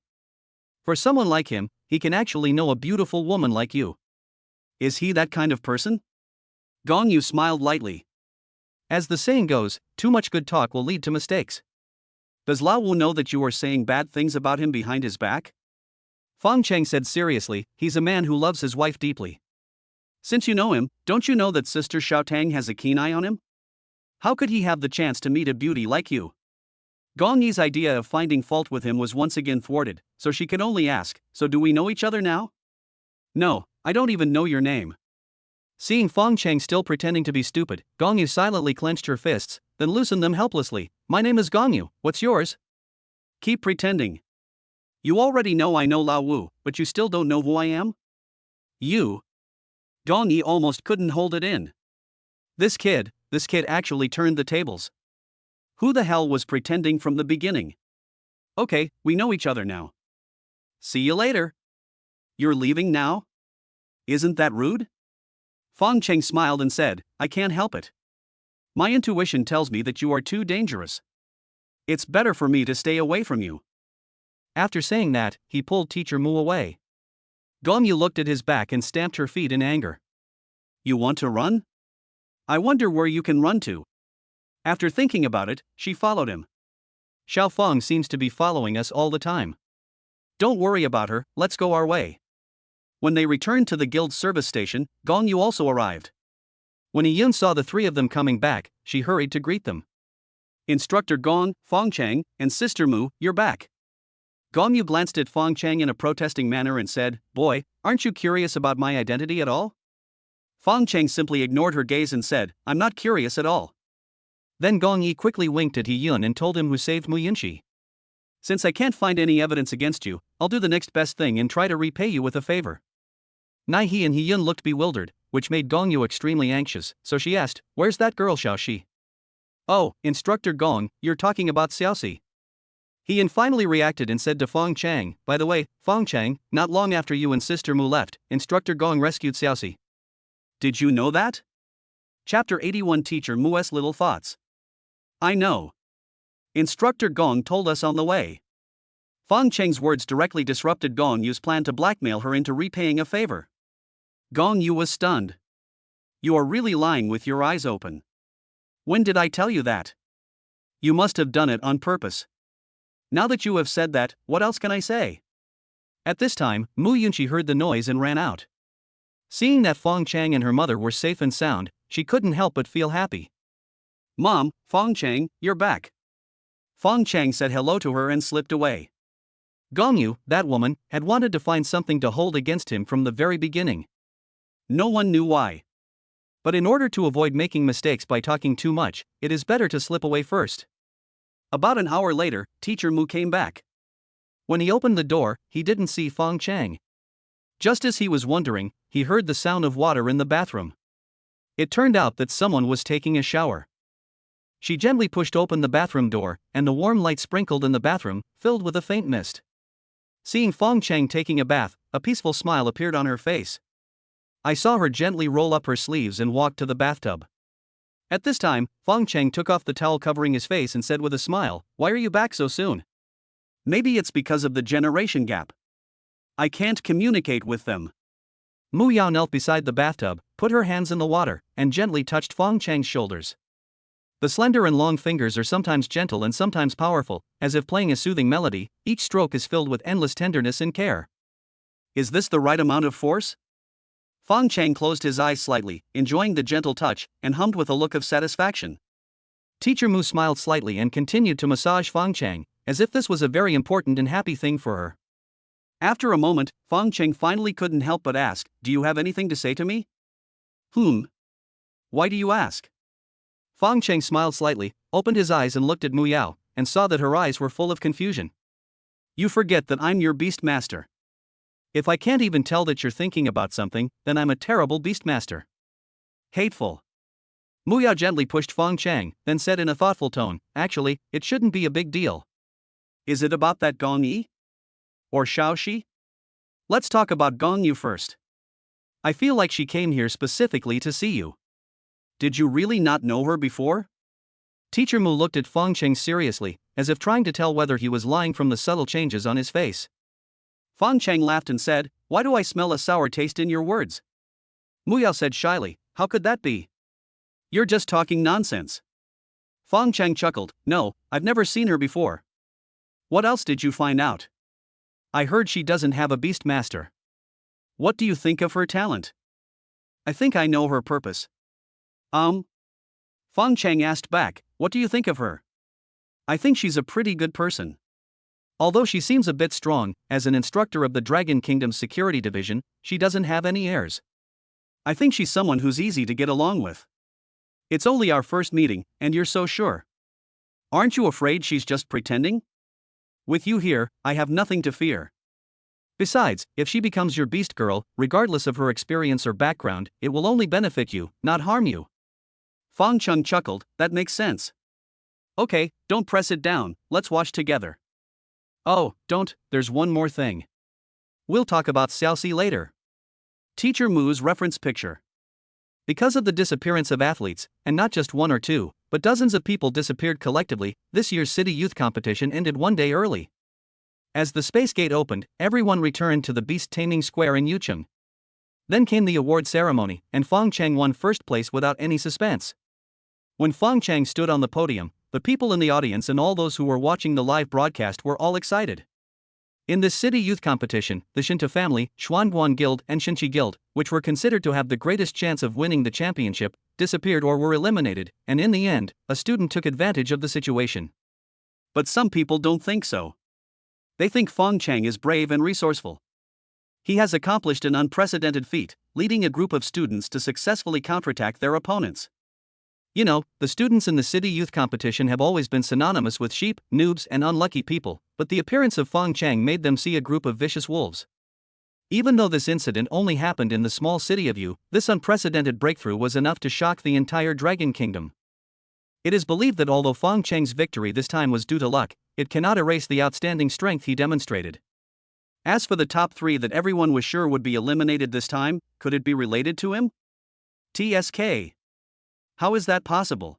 For someone like him, he can actually know a beautiful woman like you. Is he that kind of person? Gong Yu smiled lightly. As the saying goes, too much good talk will lead to mistakes. Does Lao Wu know that you are saying bad things about him behind his back? Fong Cheng said seriously, he's a man who loves his wife deeply. Since you know him, don't you know that Sister Xiaotang has a keen eye on him? How could he have the chance to meet a beauty like you? Gong Yi's idea of finding fault with him was once again thwarted, so she could only ask, so do we know each other now? No, I don't even know your name. Seeing Fong Cheng still pretending to be stupid, Gong Yu silently clenched her fists, then loosened them helplessly. My name is Gong Yu, what's yours? Keep pretending. You already know I know Lao Wu, but you still don't know who I am? You? Gong Yi almost couldn't hold it in. This kid actually turned the tables. Who the hell was pretending from the beginning? Okay, we know each other now. See you later. You're leaving now? Isn't that rude? Fong Cheng smiled and said, I can't help it. My intuition tells me that you are too dangerous. It's better for me to stay away from you. After saying that, he pulled Teacher Mu away. Gong Yu looked at his back and stamped her feet in anger. You want to run? I wonder where you can run to. After thinking about it, she followed him. Xiao Feng seems to be following us all the time. Don't worry about her, let's go our way. When they returned to the guild service station, Gong Yu also arrived. When Yun saw the three of them coming back, she hurried to greet them. Instructor Gong, Fong Cheng, and Sister Mu, you're back. Gong Yu glanced at Fong Cheng in a protesting manner and said, Boy, aren't you curious about my identity at all? Fong Cheng simply ignored her gaze and said, I'm not curious at all. Then Gong Yi quickly winked at Yun and told him who saved Mu Yunxi. Since I can't find any evidence against you, I'll do the next best thing and try to repay you with a favor. Nai He and Yun looked bewildered, which made Gong Yu extremely anxious, so she asked, Where's that girl Xiaoxi? Oh, Instructor Gong, you're talking about Xiaoxi. Yun finally reacted and said to Fong Cheng, By the way, Fong Cheng, not long after you and Sister Mu left, Instructor Gong rescued Xiaoxi. Did you know that? Chapter 81 Teacher Mu's Little Thoughts. I know. Instructor Gong told us on the way. Fong Cheng's words directly disrupted Gong Yu's plan to blackmail her into repaying a favor. Gong Yu was stunned. You are really lying with your eyes open. When did I tell you that? You must have done it on purpose. Now that you have said that, what else can I say? At this time, Mu Yunxi heard the noise and ran out. Seeing that Fong Cheng and her mother were safe and sound, she couldn't help but feel happy. Mom, Fong Cheng, you're back. Fong Cheng said hello to her and slipped away. Gong Yu, that woman, had wanted to find something to hold against him from the very beginning. No one knew why. But in order to avoid making mistakes by talking too much, it is better to slip away first. About an hour later, Teacher Mu came back. When he opened the door, he didn't see Fong Cheng. Just as he was wondering, he heard the sound of water in the bathroom. It turned out that someone was taking a shower. She gently pushed open the bathroom door, and the warm light sprinkled in the bathroom, filled with a faint mist. Seeing Fong Cheng taking a bath, a peaceful smile appeared on her face. I saw her gently roll up her sleeves and walk to the bathtub. At this time, Fong Cheng took off the towel covering his face and said with a smile, Why are you back so soon? Maybe it's because of the generation gap. I can't communicate with them. Mu Yao knelt beside the bathtub, put her hands in the water, and gently touched Fong Cheng's shoulders. The slender and long fingers are sometimes gentle and sometimes powerful, as if playing a soothing melody. Each stroke is filled with endless tenderness and care. Is this the right amount of force? Fong Cheng closed his eyes slightly, enjoying the gentle touch, and hummed with a look of satisfaction. Teacher Mu smiled slightly and continued to massage Fong Cheng, as if this was a very important and happy thing for her. After a moment, Fong Cheng finally couldn't help but ask, Do you have anything to say to me? Why do you ask? Fong Cheng smiled slightly, opened his eyes and looked at Mu Yao, and saw that her eyes were full of confusion. You forget that I'm your beast master. If I can't even tell that you're thinking about something, then I'm a terrible beastmaster. Hateful. Mu Yao gently pushed Fong Cheng, then said in a thoughtful tone, Actually, it shouldn't be a big deal. Is it about that Gong Yi? Or Xiaoxi? Let's talk about Gong Yu first. I feel like she came here specifically to see you. Did you really not know her before? Teacher Mu looked at Fong Cheng seriously, as if trying to tell whether he was lying from the subtle changes on his face. Fong Cheng laughed and said, Why do I smell a sour taste in your words? Mu Yao said shyly, How could that be? You're just talking nonsense. Fong Cheng chuckled, No, I've never seen her before. What else did you find out? I heard she doesn't have a beast master. What do you think of her talent? I think I know her purpose. Fong Cheng asked back, what do you think of her? I think she's a pretty good person. Although she seems a bit strong, as an instructor of the Dragon Kingdom's security division, she doesn't have any airs. I think she's someone who's easy to get along with. It's only our first meeting, and you're so sure. Aren't you afraid she's just pretending? With you here, I have nothing to fear. Besides, if she becomes your beast girl, regardless of her experience or background, it will only benefit you, not harm you. Fong Cheng chuckled, that makes sense. Okay, don't press it down, let's watch together. Oh, don't, there's one more thing. We'll talk about Xiaoxi later. Teacher Mu's reference picture. Because of the disappearance of athletes, and not just one or two, but dozens of people disappeared collectively, this year's city youth competition ended one day early. As the space gate opened, everyone returned to the Beast Taming Square in Yunxi. Then came the award ceremony, and Fong Cheng won first place without any suspense. When Fong Cheng stood on the podium, the people in the audience and all those who were watching the live broadcast were all excited. In this city youth competition, the Shinta family, Xuanguan Guild and Yunxi Guild, which were considered to have the greatest chance of winning the championship, disappeared or were eliminated, and in the end, a student took advantage of the situation. But some people don't think so. They think Fong Cheng is brave and resourceful. He has accomplished an unprecedented feat, leading a group of students to successfully counterattack their opponents. You know, the students in the city youth competition have always been synonymous with sheep, noobs, and unlucky people, but the appearance of Fong Cheng made them see a group of vicious wolves. Even though this incident only happened in the small city of Yu, this unprecedented breakthrough was enough to shock the entire Dragon Kingdom. It is believed that although Fong Cheng's victory this time was due to luck, it cannot erase the outstanding strength he demonstrated. As for the top 3 that everyone was sure would be eliminated this time, could it be related to him? TSK. How is that possible?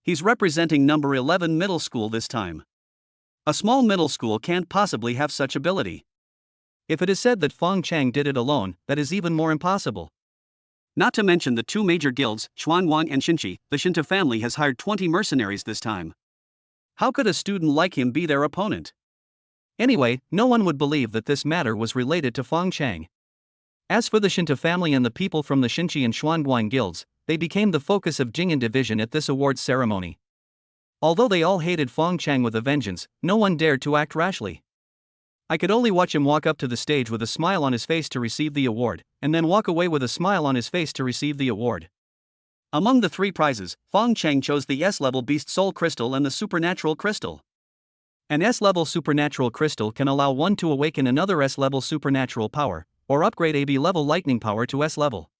He's representing number 11 middle school this time. A small middle school can't possibly have such ability. If it is said that Fong Cheng did it alone, that is even more impossible. Not to mention the 2 major guilds, Xuanguang and Yunxi, the Shinta family has hired 20 mercenaries this time. How could a student like him be their opponent? Anyway, no one would believe that this matter was related to Fong Cheng. As for the Shinta family and the people from the Yunxi and Xuanguang guilds, they became the focus of Jing'an division at this awards ceremony. Although they all hated Fong Cheng with a vengeance, no one dared to act rashly. I could only watch him walk up to the stage with a smile on his face to receive the award, and then walk away with a smile on his face to receive the award. Among the 3 prizes, Fong Cheng chose the S-level Beast Soul Crystal and the Supernatural Crystal. An S-level Supernatural Crystal can allow one to awaken another S-level Supernatural power, or upgrade a B-level Lightning power to S-level.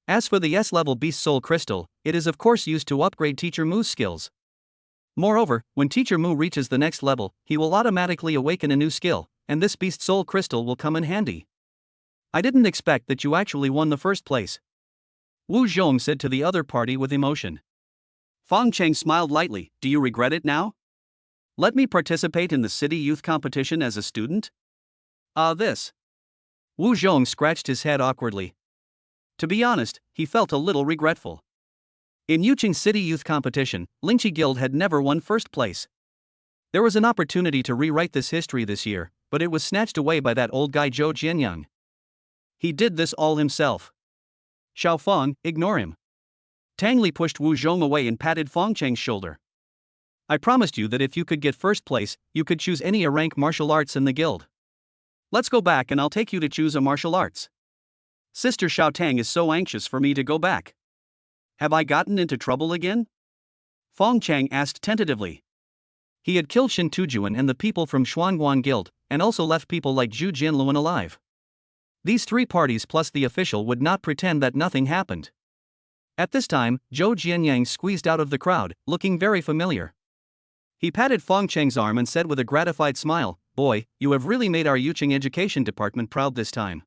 As for the S-level Beast Soul Crystal, it is of course used to upgrade Teacher Mu's skills. Moreover, when Teacher Mu reaches the next level, he will automatically awaken a new skill, and this Beast Soul Crystal will come in handy. I didn't expect that you actually won the first place, Wu Zhong said to the other party with emotion. Fong Cheng smiled lightly, do you regret it now? Let me participate in the city youth competition as a student? This. Wu Zhong scratched his head awkwardly. To be honest, he felt a little regretful. In Yuqing City Youth Competition, Yunxi Guild had never won first place. There was an opportunity to rewrite this history this year, but it was snatched away by that old guy Zhou Jianyang. He did this all himself. Xiao Feng, ignore him. Tang Li pushed Wu Zhong away and patted Fong Cheng's shoulder. I promised you that if you could get first place, you could choose any rank martial arts in the guild. Let's go back and I'll take you to choose a martial arts. Sister Xiao Tang is so anxious for me to go back. Have I gotten into trouble again? Fong Cheng asked tentatively. He had killed Shin Tujuan and the people from Xuanguan Guild, and also left people like Zhu Jinluan alive. These 3 parties plus the official would not pretend that nothing happened. At this time, Zhou Jianyang squeezed out of the crowd, looking very familiar. He patted Fong Cheng's arm and said with a gratified smile, "Boy, you have really made our Yuqing Education Department proud this time.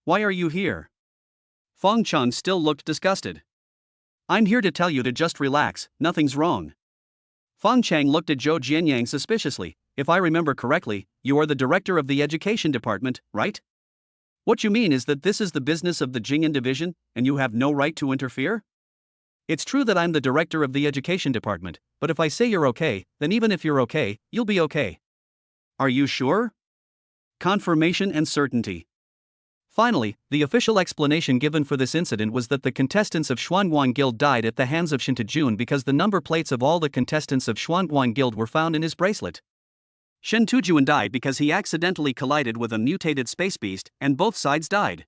Why are you here?" Fong Cheng still looked disgusted. "I'm here to tell you to just relax, nothing's wrong." Fong Cheng looked at Zhou Jianyang suspiciously. "If I remember correctly, you are the director of the Education Department, right? What you mean is that this is the business of the Jing'an Division, and you have no right to interfere? It's true that I'm the director of the Education Department, but if I say you're okay, then even if you're okay, you'll be okay. Are you sure? Confirmation and certainty. Finally, the official explanation given for this incident was that the contestants of Xuanguang Guild died at the hands of Shinta Jun because the number plates of all the contestants of Xuanguang Guild were found in his bracelet. Shen Tujuan died because he accidentally collided with a mutated space beast, and both sides died.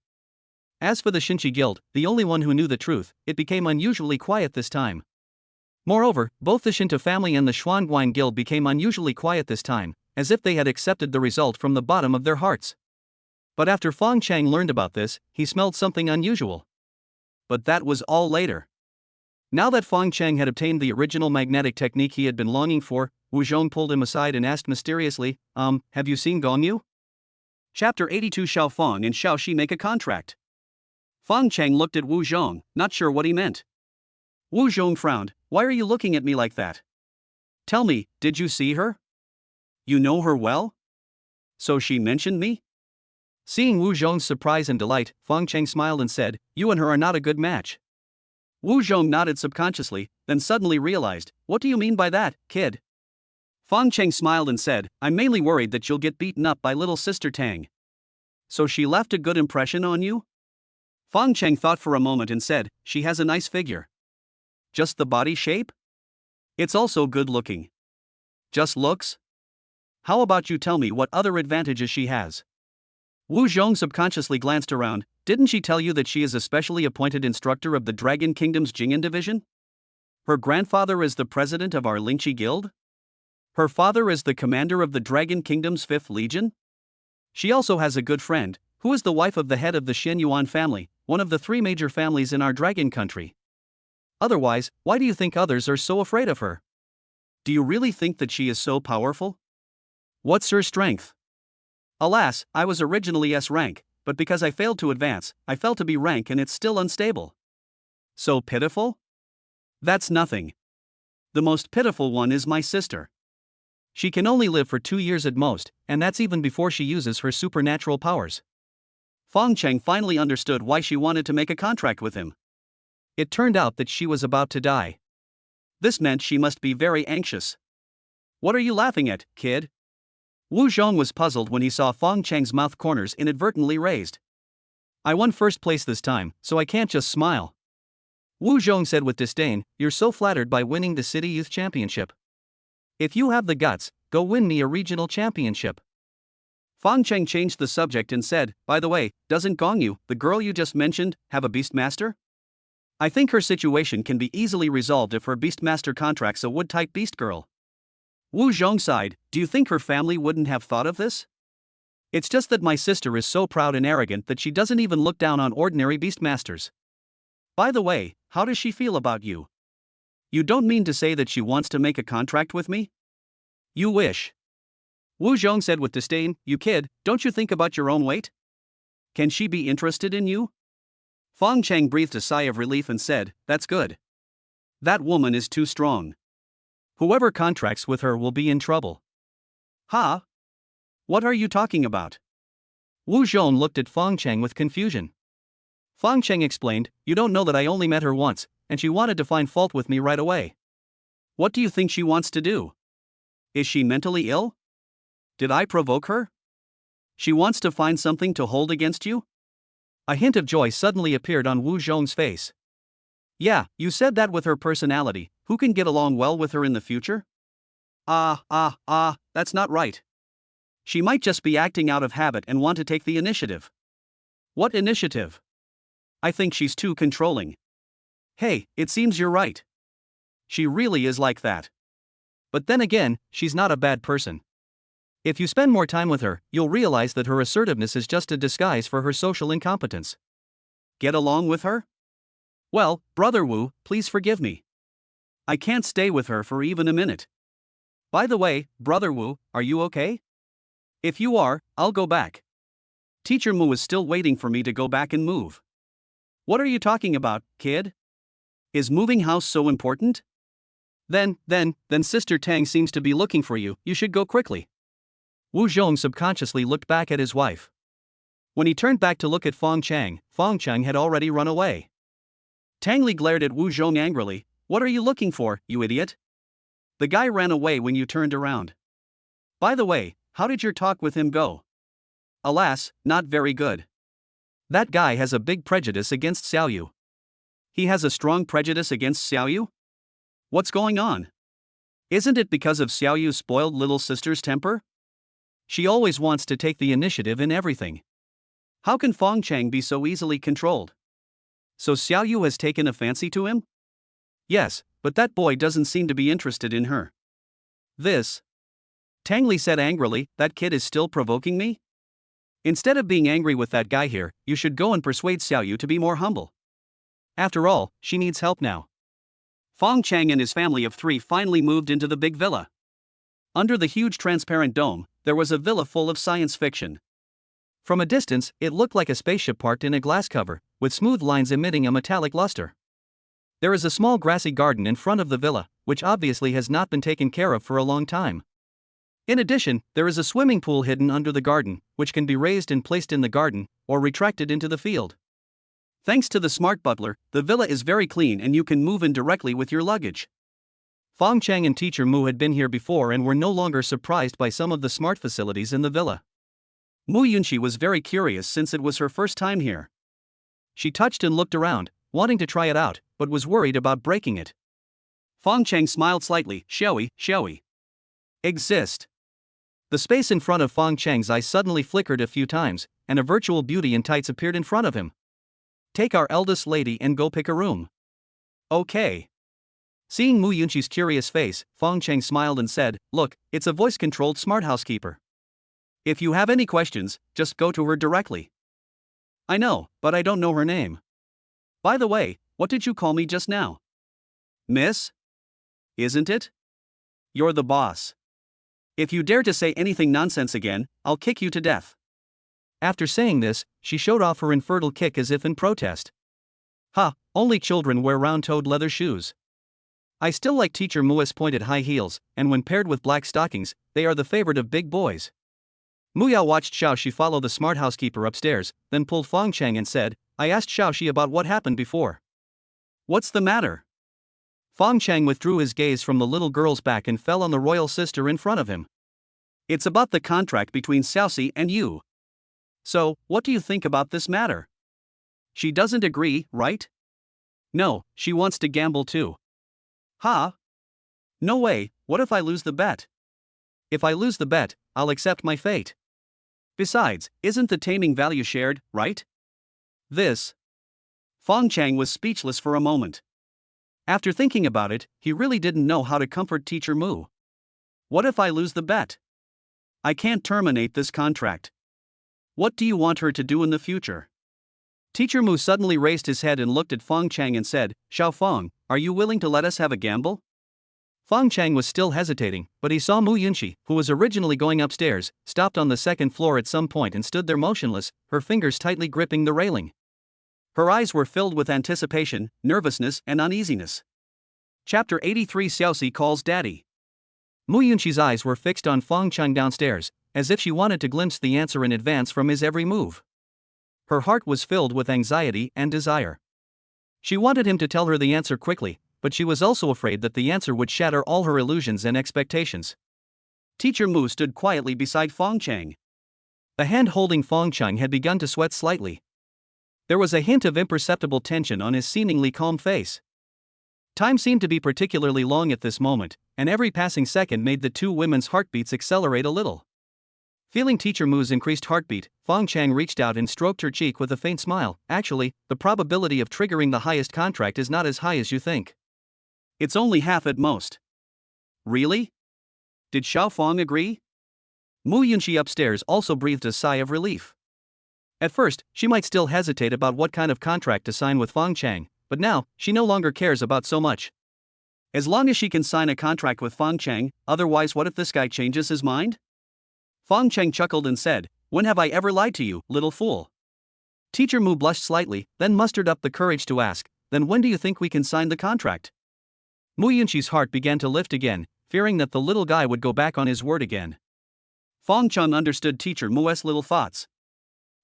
As for the Xinchi Guild, the only one who knew the truth, it became unusually quiet this time. Moreover, both the Shinta family and the Xuanguang Guild became unusually quiet this time, as if they had accepted the result from the bottom of their hearts. But after Fong Cheng learned about this, he smelled something unusual. But that was all later. Now that Fong Cheng had obtained the original magnetic technique he had been longing for, Wu Zhong pulled him aside and asked mysteriously, have you seen Gongyu? Chapter 82 Xiao Fong and Xiao Shi make a contract. Fong Cheng looked at Wu Zhong, not sure what he meant. Wu Zhong frowned. Why are you looking at me like that? Tell me, did you see her? You know her well? So she mentioned me? Seeing Wu Zhong's surprise and delight, Fong Cheng smiled and said, you and her are not a good match. Wu Zhong nodded subconsciously, then suddenly realized, what do you mean by that, kid? Fong Cheng smiled and said, I'm mainly worried that you'll get beaten up by little sister Tang. So she left a good impression on you? Fong Cheng thought for a moment and said, she has a nice figure. Just the body shape? It's also good looking. Just looks? How about you tell me what other advantages she has? Wu Zhong subconsciously glanced around. Didn't she tell you that she is a specially appointed instructor of the Dragon Kingdom's Jing'an division? Her grandfather is the president of our Yunxi guild? Her father is the commander of the Dragon Kingdom's 5th Legion? She also has a good friend, who is the wife of the head of the Shen Yuan family, one of the 3 major families in our dragon country. Otherwise, why do you think others are so afraid of her? Do you really think that she is so powerful? What's her strength? Alas, I was originally S rank, but because I failed to advance, I fell to B rank and it's still unstable. So pitiful? That's nothing. The most pitiful one is my sister. She can only live for 2 years at most, and that's even before she uses her supernatural powers. Fong Cheng finally understood why she wanted to make a contract with him. It turned out that she was about to die. This meant she must be very anxious. What are you laughing at, kid? Wu Zhong was puzzled when he saw Fong Cheng's mouth corners inadvertently raised. I won first place this time, so I can't just smile. Wu Zhong said with disdain, you're so flattered by winning the City Youth Championship. If you have the guts, go win me a regional championship. Fong Cheng changed the subject and said, by the way, doesn't Gongyu, the girl you just mentioned, have a beastmaster? I think her situation can be easily resolved if her beastmaster contracts a wood-type beast girl. Wu Zhong sighed, do you think her family wouldn't have thought of this? It's just that my sister is so proud and arrogant that she doesn't even look down on ordinary beastmasters. By the way, how does she feel about you? You don't mean to say that she wants to make a contract with me? You wish. Wu Zhong said with disdain, you kid, don't you think about your own weight? Can she be interested in you? Fong Cheng breathed a sigh of relief and said, that's good. That woman is too strong. Whoever contracts with her will be in trouble. Huh? What are you talking about? Wu Zhong looked at Fong Cheng with confusion. Fong Cheng explained, you don't know that I only met her once, and she wanted to find fault with me right away. What do you think she wants to do? Is she mentally ill? Did I provoke her? She wants to find something to hold against you? A hint of joy suddenly appeared on Wu Zhong's face. Yeah, you said that with her personality, who can get along well with her in the future? That's not right. She might just be acting out of habit and want to take the initiative. What initiative? I think she's too controlling. Hey, it seems you're right. She really is like that. But then again, she's not a bad person. If you spend more time with her, you'll realize that her assertiveness is just a disguise for her social incompetence. Get along with her? Well, Brother Wu, please forgive me. I can't stay with her for even a minute. By the way, Brother Wu, are you okay? If you are, I'll go back. Teacher Mu is still waiting for me to go back and move. What are you talking about, kid? Is moving house so important? Then Sister Tang seems to be looking for you, you should go quickly. Wu Zhong subconsciously looked back at his wife. When he turned back to look at Fong Cheng had already run away. Tang Li glared at Wu Zhong angrily, what are you looking for, you idiot? The guy ran away when you turned around. By the way, how did your talk with him go? Alas, not very good. That guy has a big prejudice against Xiaoyu. He has a strong prejudice against Xiaoyu? What's going on? Isn't it because of Xiaoyu's spoiled little sister's temper? She always wants to take the initiative in everything. How can Fong Cheng be so easily controlled? So Xiaoyu has taken a fancy to him? Yes, but that boy doesn't seem to be interested in her. This? Tang Li said angrily, that kid is still provoking me? Instead of being angry with that guy here, you should go and persuade Xiaoyu to be more humble. After all, she needs help now. Fong Cheng and his family of 3 finally moved into the big villa. Under the huge transparent dome, there was a villa full of science fiction. From a distance, it looked like a spaceship parked in a glass cover, with smooth lines emitting a metallic luster. There is a small grassy garden in front of the villa, which obviously has not been taken care of for a long time. In addition, there is a swimming pool hidden under the garden, which can be raised and placed in the garden, or retracted into the field. Thanks to the smart butler, the villa is very clean and you can move in directly with your luggage. Fong Cheng and Teacher Mu had been here before and were no longer surprised by some of the smart facilities in the villa. Mu Yunxi was very curious since it was her first time here. She touched and looked around, wanting to try it out, but was worried about breaking it. Fong Cheng smiled slightly. Shall we? Exist. The space in front of Fong Cheng's eyes suddenly flickered a few times, and a virtual beauty in tights appeared in front of him. Take our eldest lady and go pick a room. Okay. Seeing Mu Yunxi's curious face, Fong Cheng smiled and said, look, it's a voice-controlled smart housekeeper. If you have any questions, just go to her directly. I know, but I don't know her name. By the way, what did you call me just now? Miss? Isn't it? You're the boss. If you dare to say anything nonsense again, I'll kick you to death. After saying this, she showed off her infertile kick as if in protest. Ha, only children wear round-toed leather shoes. I still like Teacher Mu's pointed high heels, and when paired with black stockings, they are the favorite of big boys. Muya watched Xiaoxi follow the smart housekeeper upstairs, then pulled Fong Cheng and said, I asked Xiaoxi about what happened before. What's the matter? Fong Cheng withdrew his gaze from the little girl's back and fell on the royal sister in front of him. It's about the contract between Xiaoxi and you. So, what do you think about this matter? She doesn't agree, right? No, she wants to gamble too. Ha? No way, what if I lose the bet? If I lose the bet, I'll accept my fate. Besides, isn't the taming value shared, right? This. Fong Cheng was speechless for a moment. After thinking about it, he really didn't know how to comfort Teacher Mu. What if I lose the bet? I can't terminate this contract. What do you want her to do in the future? Teacher Mu suddenly raised his head and looked at Fong Cheng and said, Xiao Fong, are you willing to let us have a gamble? Fong Cheng was still hesitating, but he saw Mu Yunxi, who was originally going upstairs, stopped on the second floor at some point and stood there motionless, her fingers tightly gripping the railing. Her eyes were filled with anticipation, nervousness, and uneasiness. Chapter 83 Xiaoxi calls Daddy. Mu Yunxi's eyes were fixed on Fong Cheng downstairs, as if she wanted to glimpse the answer in advance from his every move. Her heart was filled with anxiety and desire. She wanted him to tell her the answer quickly, but she was also afraid that the answer would shatter all her illusions and expectations. Teacher Mu stood quietly beside Fong Cheng. The hand holding Fong Cheng had begun to sweat slightly. There was a hint of imperceptible tension on his seemingly calm face. Time seemed to be particularly long at this moment, and every passing second made the two women's heartbeats accelerate a little. Feeling Teacher Mu's increased heartbeat, Fong Cheng reached out and stroked her cheek with a faint smile. Actually, the probability of triggering the highest contract is not as high as you think. It's only half at most. Really? Did Xiao Fong agree? Mu Yunxi upstairs also breathed a sigh of relief. At first, she might still hesitate about what kind of contract to sign with Fong Cheng, but now, she no longer cares about so much. As long as she can sign a contract with Fong Cheng, otherwise what if this guy changes his mind? Fong Cheng chuckled and said, When have I ever lied to you, little fool? Teacher Mu blushed slightly, then mustered up the courage to ask, Then when do you think we can sign the contract? Mu Yunxi's heart began to lift again, fearing that the little guy would go back on his word again. Fong Cheng understood Teacher Mu's little thoughts.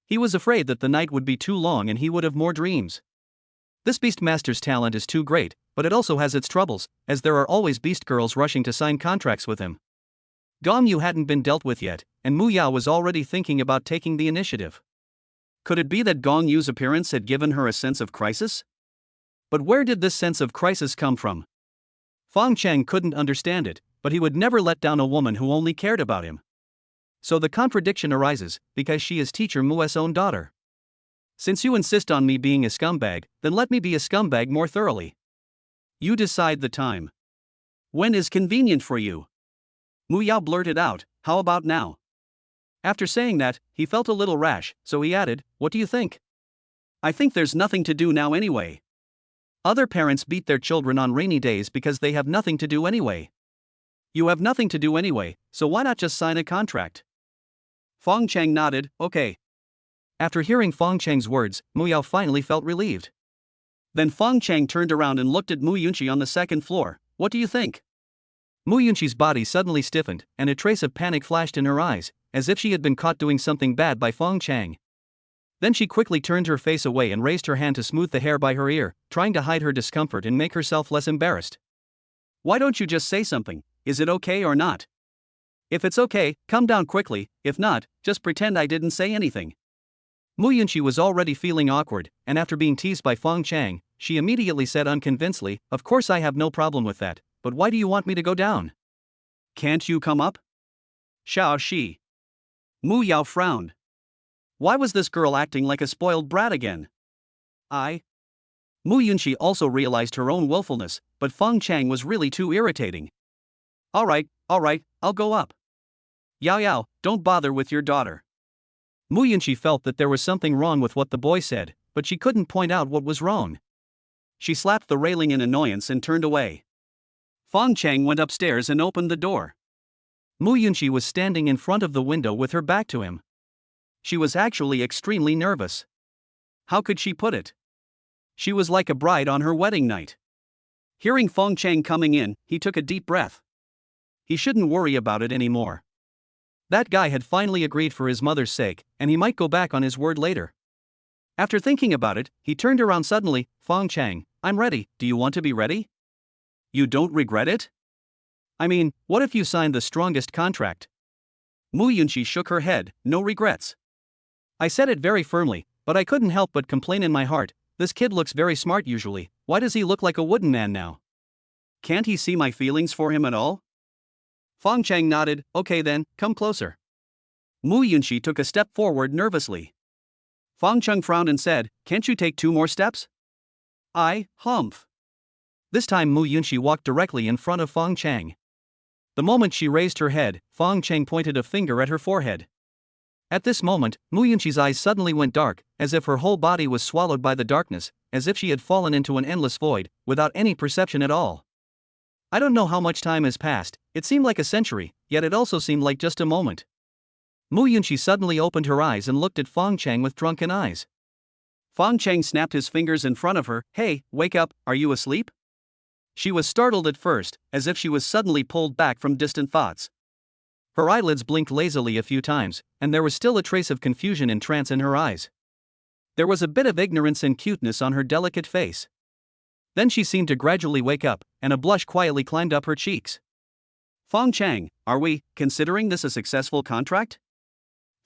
He was afraid that the night would be too long and he would have more dreams. This beast master's talent is too great, but it also has its troubles, as there are always beast girls rushing to sign contracts with him. Gong Yu hadn't been dealt with yet, and Mu Ya was already thinking about taking the initiative. Could it be that Gong Yu's appearance had given her a sense of crisis? But where did this sense of crisis come from? Fong Cheng couldn't understand it, but he would never let down a woman who only cared about him. So the contradiction arises, because she is teacher Mue's own daughter. Since you insist on me being a scumbag, then let me be a scumbag more thoroughly. You decide the time. When is convenient for you? Mu Yao blurted out, how about now? After saying that, he felt a little rash, so he added, what do you think? I think there's nothing to do now anyway. Other parents beat their children on rainy days because they have nothing to do anyway. You have nothing to do anyway, so why not just sign a contract? Fong Cheng nodded, okay. After hearing Fong Cheng's words, Mu Yao finally felt relieved. Then Fong Cheng turned around and looked at Mu Yunxi on the second floor. What do you think? Mu Yunxi's body suddenly stiffened, and a trace of panic flashed in her eyes, as if she had been caught doing something bad by Fong Cheng. Then she quickly turned her face away and raised her hand to smooth the hair by her ear, trying to hide her discomfort and make herself less embarrassed. Why don't you just say something? Is it okay or not? If it's okay, come down quickly. If not, just pretend I didn't say anything. Mu Yunxi was already feeling awkward, and after being teased by Fong Cheng, she immediately said unconvincedly, of course I have no problem with that, but why do you want me to go down? Can't you come up? Xiao Shi. Mu Yao frowned. Why was this girl acting like a spoiled brat again? Mu Yunxi also realized her own willfulness, but Fong Cheng was really too irritating. Alright, I'll go up. Yao Yao, don't bother with your daughter. Mu Yunxi felt that there was something wrong with what the boy said, but she couldn't point out what was wrong. She slapped the railing in annoyance and turned away. Fong Cheng went upstairs and opened the door. Mu Yunxi was standing in front of the window with her back to him. She was actually extremely nervous. How could she put it? She was like a bride on her wedding night. Hearing Fong Cheng coming in, he took a deep breath. He shouldn't worry about it anymore. That guy had finally agreed for his mother's sake, and he might go back on his word later. After thinking about it, he turned around suddenly. Fong Cheng, I'm ready. Do you want to be ready? You don't regret it? I mean, what if you signed the strongest contract? Mu Yunxi shook her head, no regrets. I said it very firmly, but I couldn't help but complain in my heart, this kid looks very smart usually, why does he look like a wooden man now? Can't he see my feelings for him at all? Fong Cheng nodded, okay then, come closer. Mu Yunxi took a step forward nervously. Fong Cheng frowned and said, can't you take 2 more steps? Humph. This time Mu Yunxi walked directly in front of Fong Cheng. The moment she raised her head, Fong Cheng pointed a finger at her forehead. At this moment, Mu Yunxi's eyes suddenly went dark, as if her whole body was swallowed by the darkness, as if she had fallen into an endless void, without any perception at all. I don't know how much time has passed, it seemed like a century, yet it also seemed like just a moment. Mu Yunxi suddenly opened her eyes and looked at Fong Cheng with drunken eyes. Fong Cheng snapped his fingers in front of her, hey, wake up, are you asleep? She was startled at first, as if she was suddenly pulled back from distant thoughts. Her eyelids blinked lazily a few times, and there was still a trace of confusion and trance in her eyes. There was a bit of ignorance and cuteness on her delicate face. Then she seemed to gradually wake up, and a blush quietly climbed up her cheeks. Fong Cheng, are we considering this a successful contract?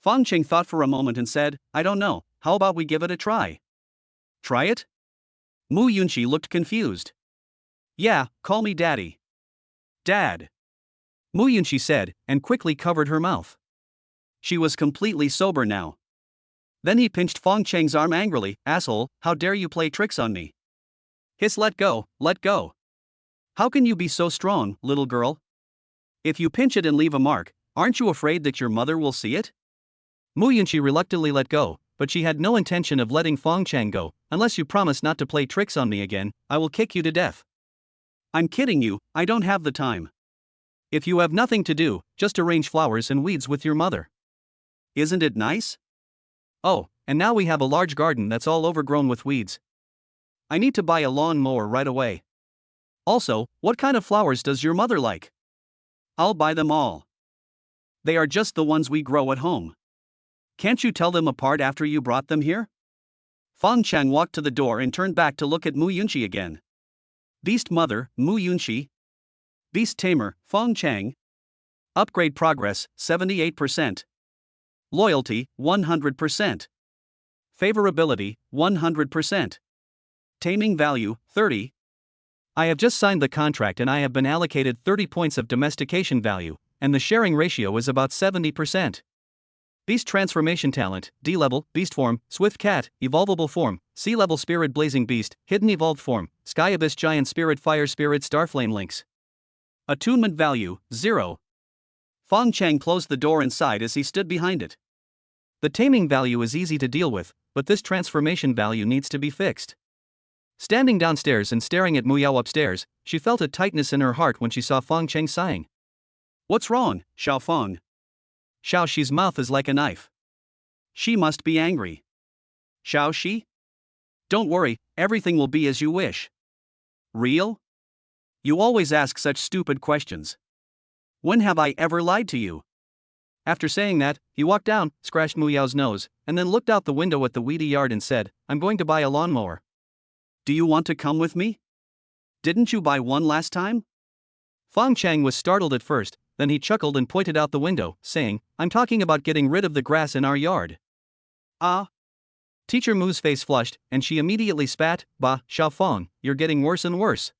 Fong Cheng thought for a moment and said, I don't know, how about we give it a try? Try it? Mu Yunxi looked confused. Yeah, call me Daddy. Dad. Mu Yunxi said, and quickly covered her mouth. She was completely sober now. Then he pinched Fong Cheng's arm angrily, asshole, how dare you play tricks on me? Hiss, let go, let go. How can you be so strong, little girl? If you pinch it and leave a mark, aren't you afraid that your mother will see it? Mu Yunxi reluctantly let go, but she had no intention of letting Fong Cheng go. Unless you promise not to play tricks on me again, I will kick you to death. I'm kidding you, I don't have the time. If you have nothing to do, just arrange flowers and weeds with your mother. Isn't it nice? Oh, and now we have a large garden that's all overgrown with weeds. I need to buy a lawn mower right away. Also, what kind of flowers does your mother like? I'll buy them all. They are just the ones we grow at home. Can't you tell them apart after you brought them here? Fong Cheng walked to the door and turned back to look at Mu Yunxi again. Beast Mother, Mu Yunxi. Beast Tamer, Fong Cheng. Upgrade progress, 78%. Loyalty, 100%. Favorability, 100%. Taming value, 30. I have just signed the contract and I have been allocated 30 points of domestication value, and the sharing ratio is about 70%. Beast transformation talent, D-level, beast form, swift cat, evolvable form, sea-level spirit blazing beast, hidden evolved form, sky abyss giant spirit fire spirit starflame links. Attunement value, 0. Fong Cheng closed the door inside as he stood behind it. The taming value is easy to deal with, but this transformation value needs to be fixed. Standing downstairs and staring at Muyao upstairs, she felt a tightness in her heart when she saw Fong Cheng sighing. What's wrong, Xiao Fong? Xiao Shi's mouth is like a knife. She must be angry. Xiao Shi? Don't worry, everything will be as you wish. Real? You always ask such stupid questions. When have I ever lied to you? After saying that, he walked down, scratched Muyao's nose, and then looked out the window at the weedy yard and said, I'm going to buy a lawnmower. Do you want to come with me? Didn't you buy one last time? Fong Cheng was startled at first, then he chuckled and pointed out the window, saying, I'm talking about getting rid of the grass in our yard. Ah. Teacher Mu's face flushed, and she immediately spat, Bah, Xiao Fong, you're getting worse and worse.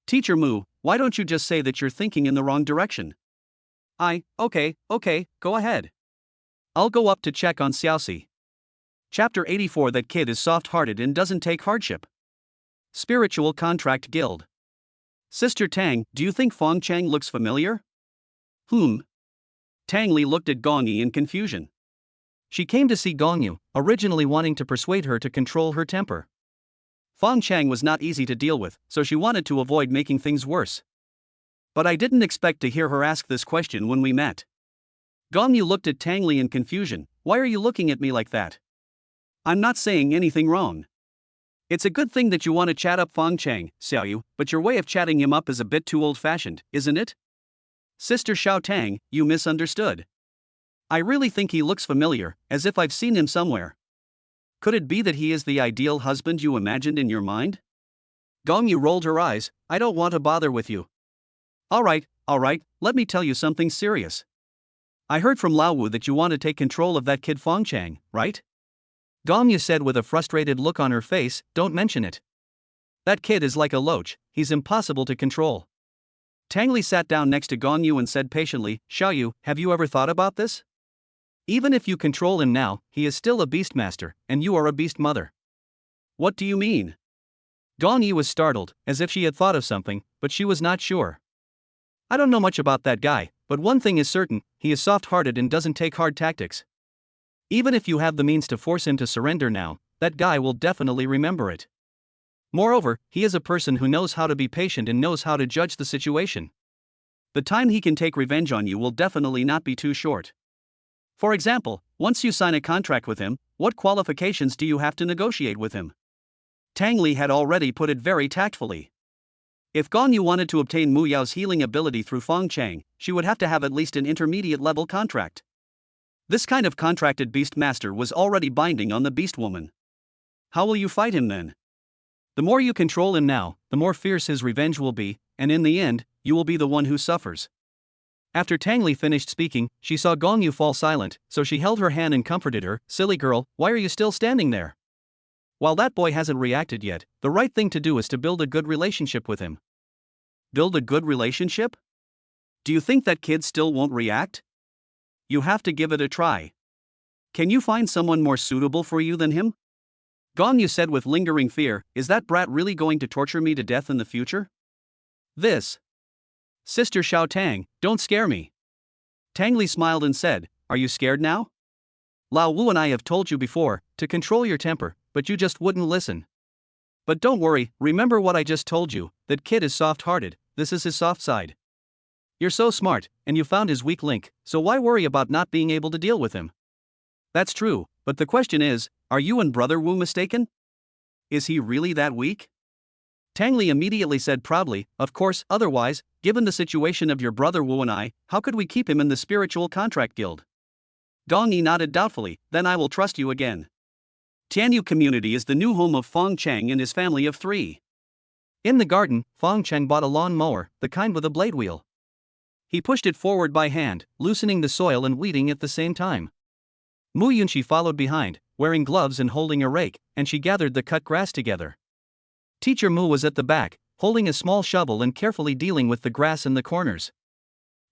Teacher Mu, why don't you just say that you're thinking in the wrong direction? Okay, go ahead. I'll go up to check on Xiaoxi. Chapter 84. That kid is soft-hearted and doesn't take hardship. Spiritual Contract Guild. Sister Tang, do you think Fong Cheng looks familiar? Tang Li looked at Gong Yi in confusion. She came to see Gong Yu, originally wanting to persuade her to control her temper. Fong Cheng was not easy to deal with, so she wanted to avoid making things worse. But I didn't expect to hear her ask this question when we met. Gong Yu looked at Tang Li in confusion. Why are you looking at me like that? I'm not saying anything wrong. It's a good thing that you want to chat up Fong Cheng, Xiaoyu, but your way of chatting him up is a bit too old-fashioned, isn't it? Sister Xiao Tang, you misunderstood. I really think he looks familiar, as if I've seen him somewhere. Could it be that he is the ideal husband you imagined in your mind? Gong Yu rolled her eyes. I don't want to bother with you. Alright, let me tell you something serious. I heard from Lao Wu that you want to take control of that kid Fong Cheng, right? Gong Yu said with a frustrated look on her face, don't mention it. That kid is like a loach, he's impossible to control. Tang Li sat down next to Gong Yu and said patiently, Xiaoyu, have you ever thought about this? Even if you control him now, he is still a beast master, and you are a beast mother. What do you mean? Gong Yi was startled, as if she had thought of something, but she was not sure. I don't know much about that guy, but one thing is certain, he is soft-hearted and doesn't take hard tactics. Even if you have the means to force him to surrender now, that guy will definitely remember it. Moreover, he is a person who knows how to be patient and knows how to judge the situation. The time he can take revenge on you will definitely not be too short. For example, once you sign a contract with him, what qualifications do you have to negotiate with him? Tang Li had already put it very tactfully. If Gong Yu wanted to obtain Mu Yao's healing ability through Fong Cheng, she would have to have at least an intermediate level contract. This kind of contracted beast master was already binding on the beast woman. How will you fight him then? The more you control him now, the more fierce his revenge will be, and in the end, you will be the one who suffers. After Tang Li finished speaking, she saw Gong Yu fall silent, so she held her hand and comforted her. Silly girl, why are you still standing there? While that boy hasn't reacted yet, the right thing to do is to build a good relationship with him. Build a good relationship? Do you think that kid still won't react? You have to give it a try. Can you find someone more suitable for you than him? Gong Yu said with lingering fear, is that brat really going to torture me to death in the future? Sister Xiao Tang, don't scare me. Tang Li smiled and said, are you scared now? Lao Wu and I have told you before, to control your temper, but you just wouldn't listen. But don't worry, remember what I just told you, that kid is soft-hearted, this is his soft side. You're so smart, and you found his weak link, so why worry about not being able to deal with him? That's true, but the question is, are you and Brother Wu mistaken? Is he really that weak? Tang Li immediately said proudly, of course, otherwise, given the situation of your brother Wu and I, how could we keep him in the spiritual contract guild? Gong Yi nodded doubtfully, then I will trust you again. Tianyu community is the new home of Fong Cheng and his family of 3. In the garden, Fong Cheng bought a lawn mower, the kind with a blade wheel. He pushed it forward by hand, loosening the soil and weeding at the same time. Mu Yunxi followed behind, wearing gloves and holding a rake, and she gathered the cut grass together. Teacher Mu was at the back, holding a small shovel and carefully dealing with the grass in the corners.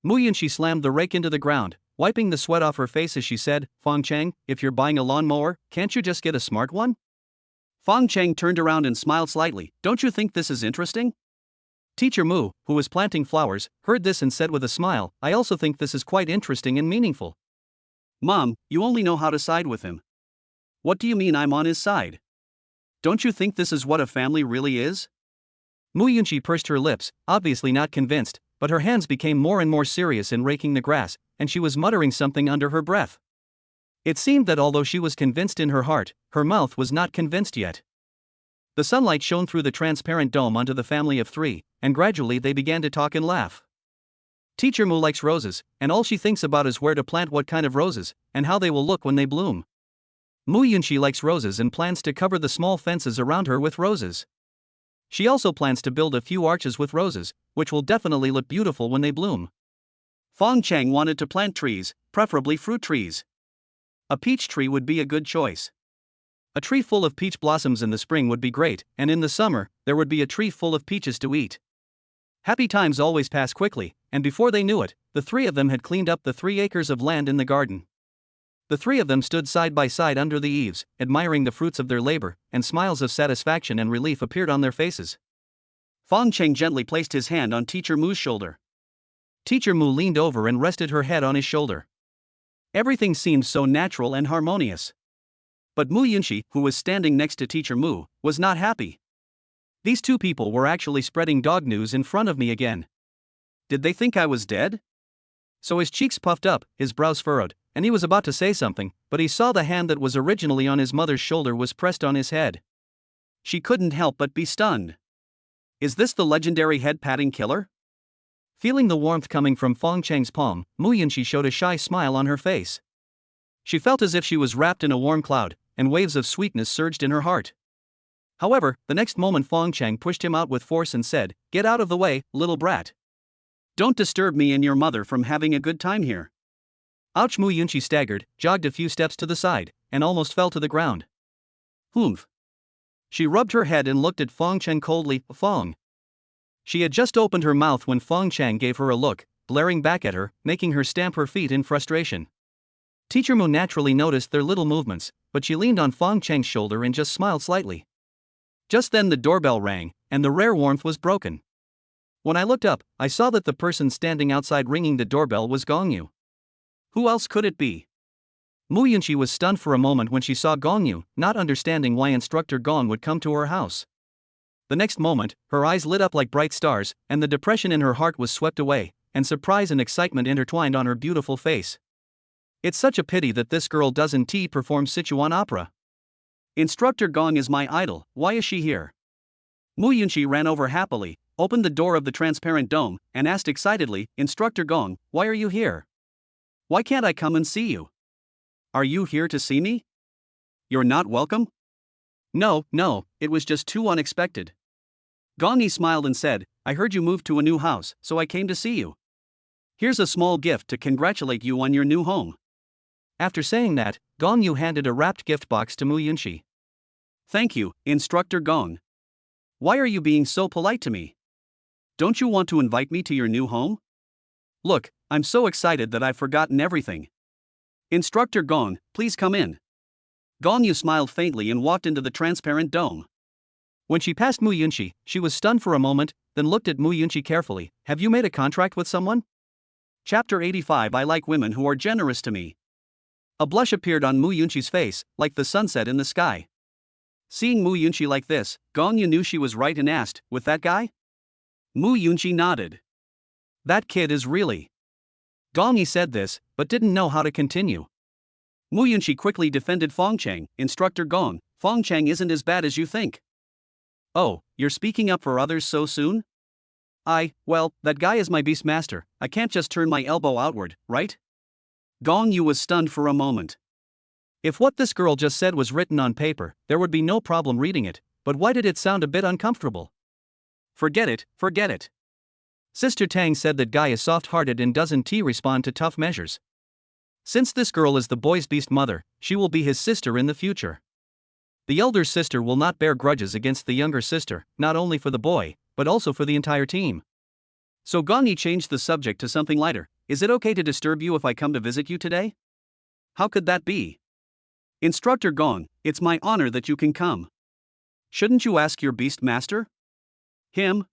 Mu Yunxi slammed the rake into the ground, wiping the sweat off her face as she said, "Fong Cheng, if you're buying a lawnmower, can't you just get a smart one?" Fong Cheng turned around and smiled slightly. "Don't you think this is interesting?" Teacher Mu, who was planting flowers, heard this and said with a smile, "I also think this is quite interesting and meaningful." "Mom, you only know how to side with him. What do you mean I'm on his side? Don't you think this is what a family really is?" Mu Yunxi pursed her lips, obviously not convinced, but her hands became more and more serious in raking the grass, and she was muttering something under her breath. It seemed that although she was convinced in her heart, her mouth was not convinced yet. The sunlight shone through the transparent dome onto the family of three, and gradually they began to talk and laugh. Teacher Mu likes roses, and all she thinks about is where to plant what kind of roses, and how they will look when they bloom. Mu Yunxi likes roses and plans to cover the small fences around her with roses. She also plans to build a few arches with roses, which will definitely look beautiful when they bloom. Fong Cheng wanted to plant trees, preferably fruit trees. A peach tree would be a good choice. A tree full of peach blossoms in the spring would be great, and in the summer, there would be a tree full of peaches to eat. Happy times always pass quickly, and before they knew it, the three of them had cleaned up the 3 acres of land in the garden. The three of them stood side by side under the eaves, admiring the fruits of their labor, and smiles of satisfaction and relief appeared on their faces. Fong Cheng gently placed his hand on Teacher Mu's shoulder. Teacher Mu leaned over and rested her head on his shoulder. Everything seemed so natural and harmonious. But Mu Yunxi, who was standing next to Teacher Mu, was not happy. These two people were actually spreading dog news in front of me again. Did they think I was dead? So his cheeks puffed up, his brows furrowed, and he was about to say something, but he saw the hand that was originally on his mother's shoulder was pressed on his head. She couldn't help but be stunned. Is this the legendary head-patting killer? Feeling the warmth coming from Fong Cheng's palm, Mu Yunxi showed a shy smile on her face. She felt as if she was wrapped in a warm cloud, and waves of sweetness surged in her heart. However, the next moment Fong Cheng pushed him out with force and said, "Get out of the way, little brat. Don't disturb me and your mother from having a good time here." Ouch! Mu Yunxi staggered, jogged a few steps to the side, and almost fell to the ground. Humph. She rubbed her head and looked at Fong Cheng coldly. Fong. She had just opened her mouth when Fong Cheng gave her a look, glaring back at her, making her stamp her feet in frustration. Teacher Mu naturally noticed their little movements, but she leaned on Fong Cheng's shoulder and just smiled slightly. Just then the doorbell rang, and the rare warmth was broken. When I looked up, I saw that the person standing outside ringing the doorbell was Gong Yu. Who else could it be? Mu Yunxi was stunned for a moment when she saw Gong Yu, not understanding why Instructor Gong would come to her house. The next moment, her eyes lit up like bright stars, and the depression in her heart was swept away, and surprise and excitement intertwined on her beautiful face. It's such a pity that this girl doesn't perform Sichuan opera. Instructor Gong is my idol, why is she here? Mu Yunxi ran over happily, opened the door of the transparent dome, and asked excitedly, "Instructor Gong, why are you here? Why can't I come and see you? Are you here to see me? You're not welcome?" No, it was just too unexpected. Gong Yi smiled and said, "I heard you moved to a new house, so I came to see you. Here's a small gift to congratulate you on your new home." After saying that, Gong Yu handed a wrapped gift box to Mu Yunxi. "Thank you, Instructor Gong. Why are you being so polite to me? Don't you want to invite me to your new home? Look, I'm so excited that I've forgotten everything. Instructor Gong, please come in." Gong Yu smiled faintly and walked into the transparent dome. When she passed Mu Yunxi, she was stunned for a moment, then looked at Mu Yunxi carefully. "Have you made a contract with someone?" Chapter 85. I like women who are generous to me. A blush appeared on Mu Yunxi's face, like the sunset in the sky. Seeing Mu Yunxi like this, Gong Yu knew she was right and asked, "With that guy?" Mu Yunxi nodded. "That kid is really..." Gong Yi said this, but didn't know how to continue. Mu Yunxi quickly defended Fong Cheng. "Instructor Gong, Fong Cheng isn't as bad as you think." "Oh, you're speaking up for others so soon?" Well, that guy is my beast master, I can't just turn my elbow outward, right?" Gong Yu was stunned for a moment. If what this girl just said was written on paper, there would be no problem reading it, but why did it sound a bit uncomfortable? Forget it. Sister Tang said that guy is soft-hearted and doesn't respond to tough measures. Since this girl is the boy's beast mother, she will be his sister in the future. The elder sister will not bear grudges against the younger sister, not only for the boy, but also for the entire team. So Gong Yi changed the subject to something lighter. Is it okay to disturb you if I come to visit you today? How could that be? Instructor Gong, it's my honor that you can come. Shouldn't you ask your beast master? Him?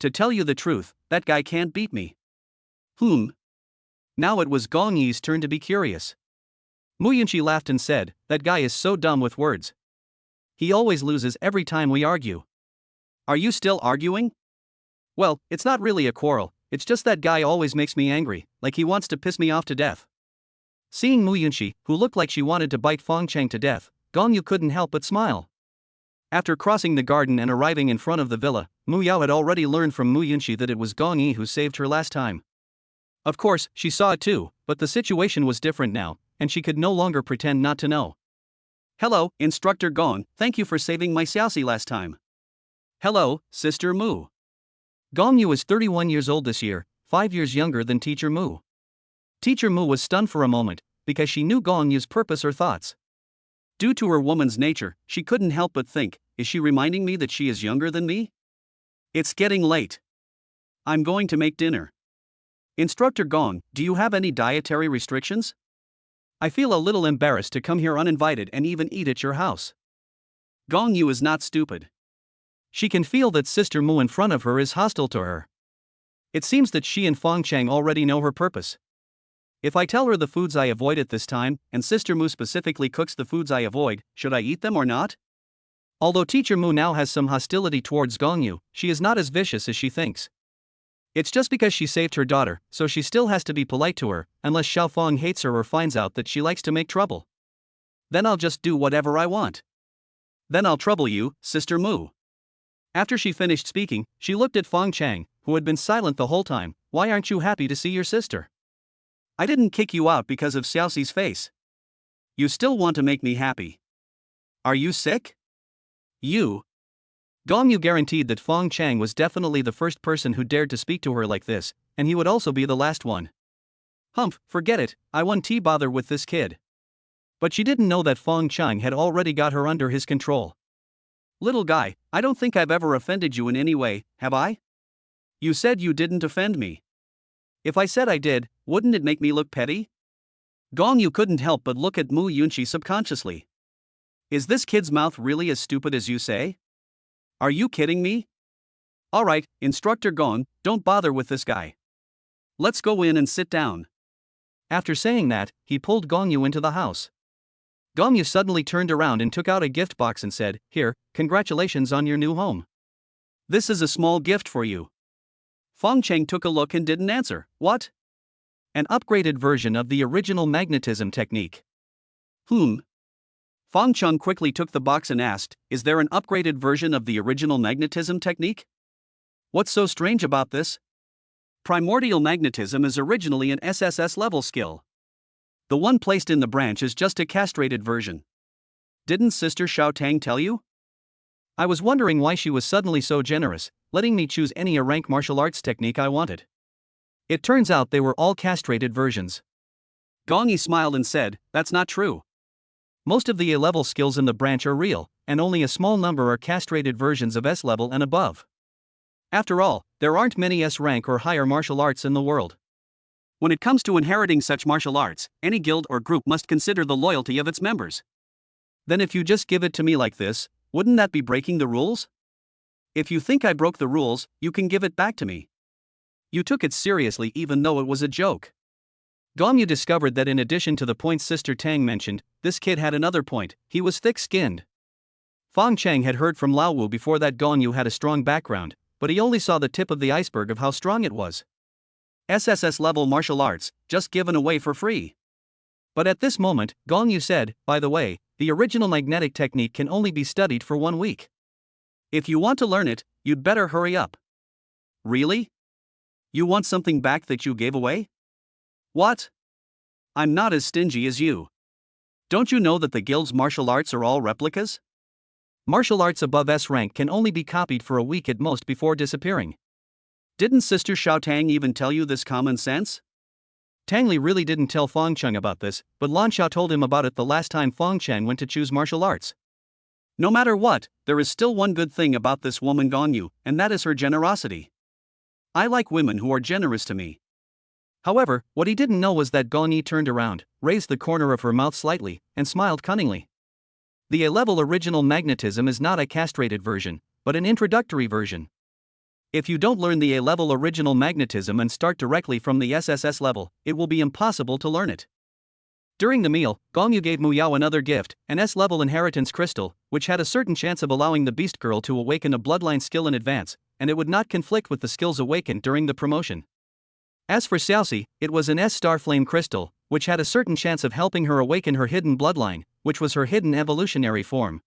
To tell you the truth, that guy can't beat me. Now it was Gong Yi's turn to be curious. Yunxi laughed and said, that guy is so dumb with words. He always loses every time we argue. Are you still arguing? Well, it's not really a quarrel, it's just that guy always makes me angry, like he wants to piss me off to death. Seeing Yunxi, who looked like she wanted to bite Fong Cheng to death, Gong Yu couldn't help but smile. After crossing the garden and arriving in front of the villa, Mu Yao had already learned from Yunxi that it was Gong Yi who saved her last time. Of course, she saw it too, but the situation was different now, and she could no longer pretend not to know. Hello, Instructor Gong, thank you for saving my Xiaoxi last time. Hello, Sister Mu. Gong Yu is 31 years old this year, 5 years younger than Teacher Mu. Teacher Mu was stunned for a moment, because she knew Gong Yu's purpose or thoughts. Due to her woman's nature, she couldn't help but think, is she reminding me that she is younger than me? It's getting late. I'm going to make dinner. Instructor Gong, do you have any dietary restrictions? I feel a little embarrassed to come here uninvited and even eat at your house. Gong Yu is not stupid. She can feel that Sister Mu in front of her is hostile to her. It seems that she and Fong Cheng already know her purpose. If I tell her the foods I avoid at this time, and Sister Mu specifically cooks the foods I avoid, should I eat them or not? Although Teacher Mu now has some hostility towards Gong Yu, she is not as vicious as she thinks. It's just because she saved her daughter, so she still has to be polite to her, unless Xiao Fong hates her or finds out that she likes to make trouble. Then I'll just do whatever I want. Then I'll trouble you, Sister Mu. After she finished speaking, she looked at Fong Cheng, who had been silent the whole time. Why aren't you happy to see your sister? I didn't kick you out because of Xiaoxi's face. You still want to make me happy. Are you sick? You. Gong Yu guaranteed that Fong Cheng was definitely the first person who dared to speak to her like this, and he would also be the last one. Humph, forget it, I won't bother with this kid. But she didn't know that Fong Cheng had already got her under his control. Little guy, I don't think I've ever offended you in any way, have I? You said you didn't offend me. If I said I did, wouldn't it make me look petty? Gong Yu couldn't help but look at Yunxi subconsciously. Is this kid's mouth really as stupid as you say? Are you kidding me? Alright, Instructor Gong, don't bother with this guy. Let's go in and sit down. After saying that, he pulled Gong Yu into the house. Gong Yu suddenly turned around and took out a gift box and said, "Here, congratulations on your new home. This is a small gift for you." Fong Cheng took a look and didn't answer. What? An upgraded version of the original magnetism technique. Fong Cheng quickly took the box and asked, is there an upgraded version of the original magnetism technique? What's so strange about this? Primordial magnetism is originally an SSS level skill. The one placed in the branch is just a castrated version. Didn't Sister Xiao Tang tell you? I was wondering why she was suddenly so generous, letting me choose any A-rank martial arts technique I wanted. It turns out they were all castrated versions. Gong Yi smiled and said, that's not true. Most of the A-level skills in the branch are real, and only a small number are castrated versions of S-level and above. After all, there aren't many S-rank or higher martial arts in the world. When it comes to inheriting such martial arts, any guild or group must consider the loyalty of its members. Then if you just give it to me like this, wouldn't that be breaking the rules? If you think I broke the rules, you can give it back to me. You took it seriously even though it was a joke. Gong Yu discovered that in addition to the points Sister Tang mentioned, this kid had another point: he was thick-skinned. Fong Cheng had heard from Lao Wu before that Gong Yu had a strong background, but he only saw the tip of the iceberg of how strong it was. SSS level martial arts, just given away for free. But at this moment, Gong Yu said, by the way, the original magnetic technique can only be studied for 1 week. If you want to learn it, you'd better hurry up. Really? You want something back that you gave away? What? I'm not as stingy as you. Don't you know that the guild's martial arts are all replicas? Martial arts above S rank can only be copied for a week at most before disappearing. Didn't Sister Xiao Tang even tell you this common sense? Tang Li really didn't tell Fong Cheng about this, but Lan Xiao told him about it the last time Fong Cheng went to choose martial arts. No matter what, there is still one good thing about this woman Gong Yu, and that is her generosity. I like women who are generous to me. However, what he didn't know was that Gong Yi turned around, raised the corner of her mouth slightly, and smiled cunningly. The A-level original magnetism is not a castrated version, but an introductory version. If you don't learn the A-level original magnetism and start directly from the SSS level, it will be impossible to learn it. During the meal, Gong Yu gave Mu Yao another gift, an S-level inheritance crystal, which had a certain chance of allowing the beast girl to awaken a bloodline skill in advance, and it would not conflict with the skills awakened during the promotion. As for Xiaoxi, it was an S-star flame crystal, which had a certain chance of helping her awaken her hidden bloodline, which was her hidden evolutionary form.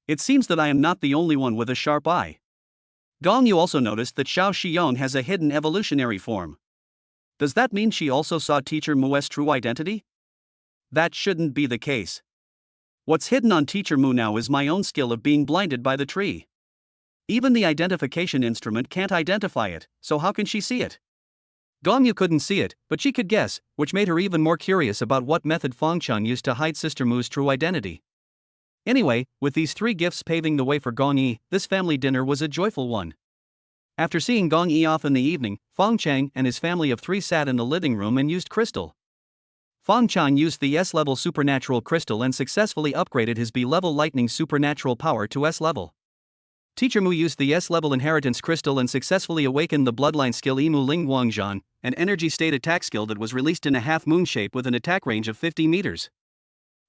It seems that I am not the only one with a sharp eye. Gong Yu also noticed that Xiao Xiyong has a hidden evolutionary form. Does that mean she also saw Teacher Mu's true identity? That shouldn't be the case. What's hidden on Teacher Mu now is my own skill of being blinded by the tree. Even the identification instrument can't identify it, so how can she see it? Gong Yu couldn't see it, but she could guess, which made her even more curious about what method Fong Cheng used to hide Sister Mu's true identity. Anyway, with these three gifts paving the way for Gong Yi, this family dinner was a joyful one. After seeing Gong Yi off in the evening, Fong Cheng and his family of three sat in the living room and used crystal. Fong Cheng used the S-level supernatural crystal and successfully upgraded his B-level lightning supernatural power to S-level. Teacher Mu used the S-level inheritance crystal and successfully awakened the bloodline skill Imu Ling Guangzhan, an energy state attack skill that was released in a half-moon shape with an attack range of 50 meters.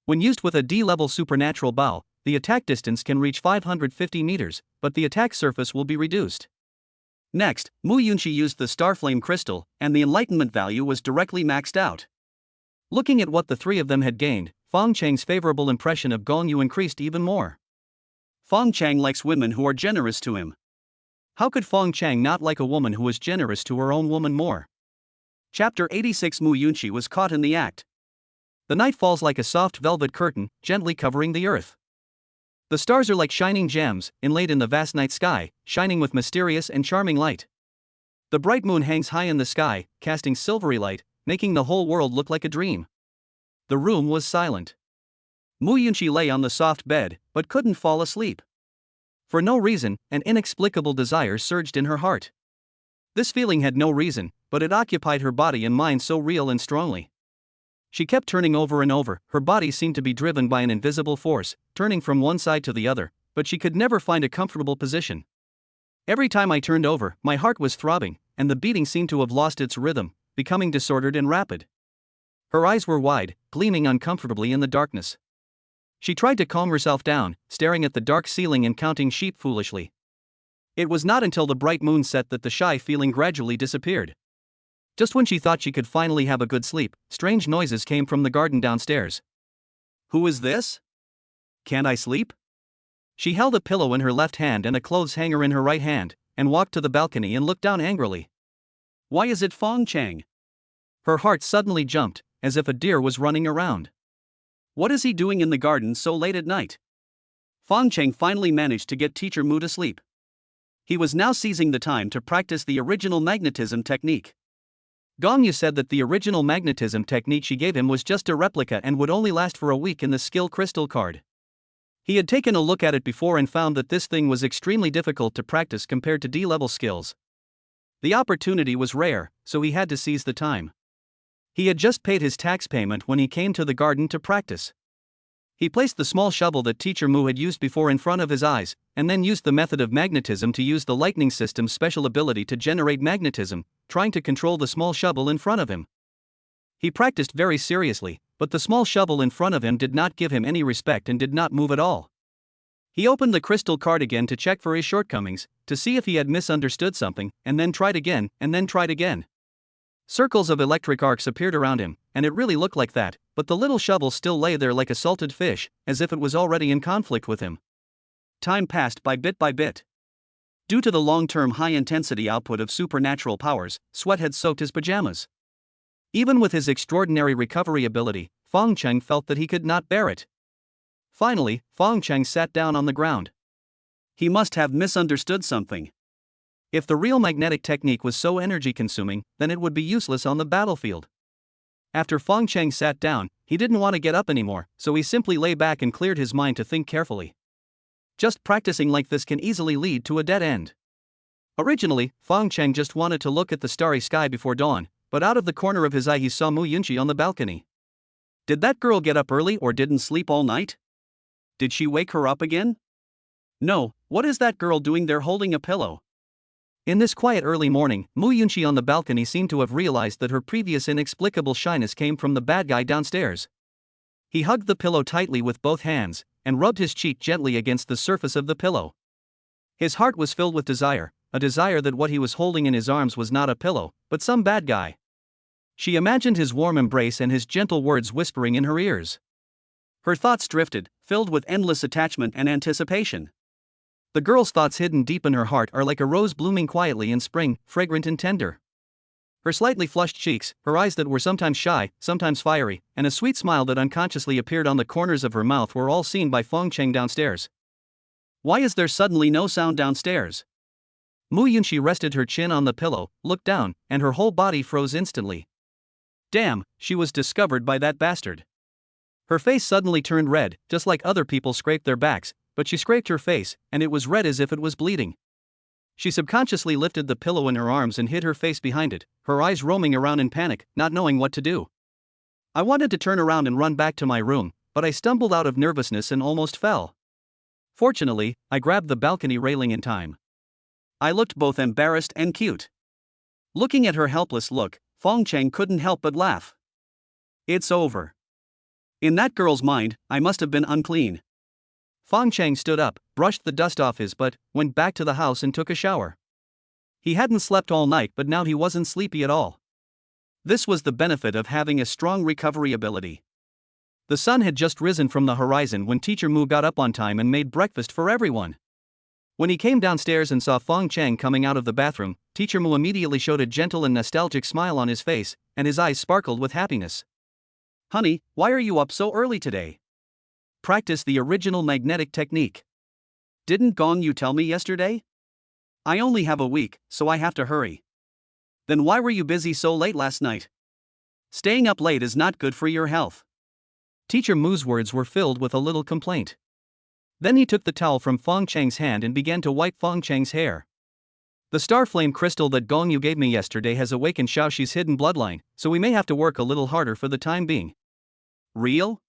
When used with a D-level supernatural bow, the attack distance can reach 550 meters, but the attack surface will be reduced. Next, Mu Yunxi used the Starflame crystal, and the enlightenment value was directly maxed out. Looking at what the three of them had gained, Fong Cheng's favorable impression of Gong Yu increased even more. Fong Cheng likes women who are generous to him. How could Fong Cheng not like a woman who was generous to her own woman more? Chapter 86 Mu Yunxi was caught in the act. The night falls like a soft velvet curtain, gently covering the earth. The stars are like shining gems, inlaid in the vast night sky, shining with mysterious and charming light. The bright moon hangs high in the sky, casting silvery light, making the whole world look like a dream. The room was silent. Mu Yunxi lay on the soft bed, but couldn't fall asleep. For no reason, an inexplicable desire surged in her heart. This feeling had no reason, but it occupied her body and mind so real and strongly. She kept turning over and over, her body seemed to be driven by an invisible force, turning from one side to the other, but she could never find a comfortable position. Every time I turned over, my heart was throbbing, and the beating seemed to have lost its rhythm, becoming disordered and rapid. Her eyes were wide, gleaming uncomfortably in the darkness. She tried to calm herself down, staring at the dark ceiling and counting sheep foolishly. It was not until the bright moon set that the shy feeling gradually disappeared. Just when she thought she could finally have a good sleep, strange noises came from the garden downstairs. Who is this? Can't I sleep? She held a pillow in her left hand and a clothes hanger in her right hand, and walked to the balcony and looked down angrily. Why is it Fong Cheng? Her heart suddenly jumped, as if a deer was running around. What is he doing in the garden so late at night? Fong Cheng finally managed to get Teacher Mu to sleep. He was now seizing the time to practice the original magnetism technique. Gong Yu said that the original magnetism technique she gave him was just a replica and would only last for a week in the skill crystal card. He had taken a look at it before and found that this thing was extremely difficult to practice compared to D-level skills. The opportunity was rare, so he had to seize the time. He had just paid his tax payment when he came to the garden to practice. He placed the small shovel that Teacher Mu had used before in front of his eyes, and then used the method of magnetism to use the lightning system's special ability to generate magnetism, trying to control the small shovel in front of him. He practiced very seriously, but the small shovel in front of him did not give him any respect and did not move at all. He opened the crystal card again to check for his shortcomings, to see if he had misunderstood something, and then tried again, and then tried again. Circles of electric arcs appeared around him, and it really looked like that, but the little shovel still lay there like a salted fish, as if it was already in conflict with him. Time passed by bit. Due to the long-term high-intensity output of supernatural powers, sweat had soaked his pajamas. Even with his extraordinary recovery ability, Fong Cheng felt that he could not bear it. Finally, Fong Cheng sat down on the ground. He must have misunderstood something. If the real magnetic technique was so energy-consuming, then it would be useless on the battlefield. After Fong Cheng sat down, he didn't want to get up anymore, so he simply lay back and cleared his mind to think carefully. Just practicing like this can easily lead to a dead end. Originally, Fong Cheng just wanted to look at the starry sky before dawn, but out of the corner of his eye he saw Yunxi on the balcony. Did that girl get up early or didn't sleep all night? Did she wake her up again? No, what is that girl doing there holding a pillow? In this quiet early morning, Yunxi on the balcony seemed to have realized that her previous inexplicable shyness came from the bad guy downstairs. He hugged the pillow tightly with both hands, and rubbed his cheek gently against the surface of the pillow. His heart was filled with desire, a desire that what he was holding in his arms was not a pillow, but some bad guy. She imagined his warm embrace and his gentle words whispering in her ears. Her thoughts drifted, filled with endless attachment and anticipation. The girl's thoughts hidden deep in her heart are like a rose blooming quietly in spring, fragrant and tender. Her slightly flushed cheeks, her eyes that were sometimes shy, sometimes fiery, and a sweet smile that unconsciously appeared on the corners of her mouth were all seen by Fong Cheng downstairs. Why is there suddenly no sound downstairs? Yunxi rested her chin on the pillow, looked down, and her whole body froze instantly. Damn, she was discovered by that bastard. Her face suddenly turned red, just like other people scrape their backs, but she scraped her face, and it was red as if it was bleeding. She subconsciously lifted the pillow in her arms and hid her face behind it, her eyes roaming around in panic, not knowing what to do. I wanted to turn around and run back to my room, but I stumbled out of nervousness and almost fell. Fortunately, I grabbed the balcony railing in time. I looked both embarrassed and cute. Looking at her helpless look, Fong Cheng couldn't help but laugh. It's over. In that girl's mind, I must have been unclean. Fong Cheng stood up, brushed the dust off his butt, went back to the house and took a shower. He hadn't slept all night, but now he wasn't sleepy at all. This was the benefit of having a strong recovery ability. The sun had just risen from the horizon when Teacher Mu got up on time and made breakfast for everyone. When he came downstairs and saw Fong Cheng coming out of the bathroom, Teacher Mu immediately showed a gentle and nostalgic smile on his face, and his eyes sparkled with happiness. Honey, why are you up so early today? Practice the original magnetic technique. Didn't Gong Yu tell me yesterday? I only have a week, so I have to hurry. Then why were you busy so late last night? Staying up late is not good for your health. Teacher Mu's words were filled with a little complaint. Then he took the towel from Fong Cheng's hand and began to wipe Fong Cheng's hair. The star flame crystal that Gong Yu gave me yesterday has awakened Xiaoxi's hidden bloodline, so we may have to work a little harder for the time being. Real?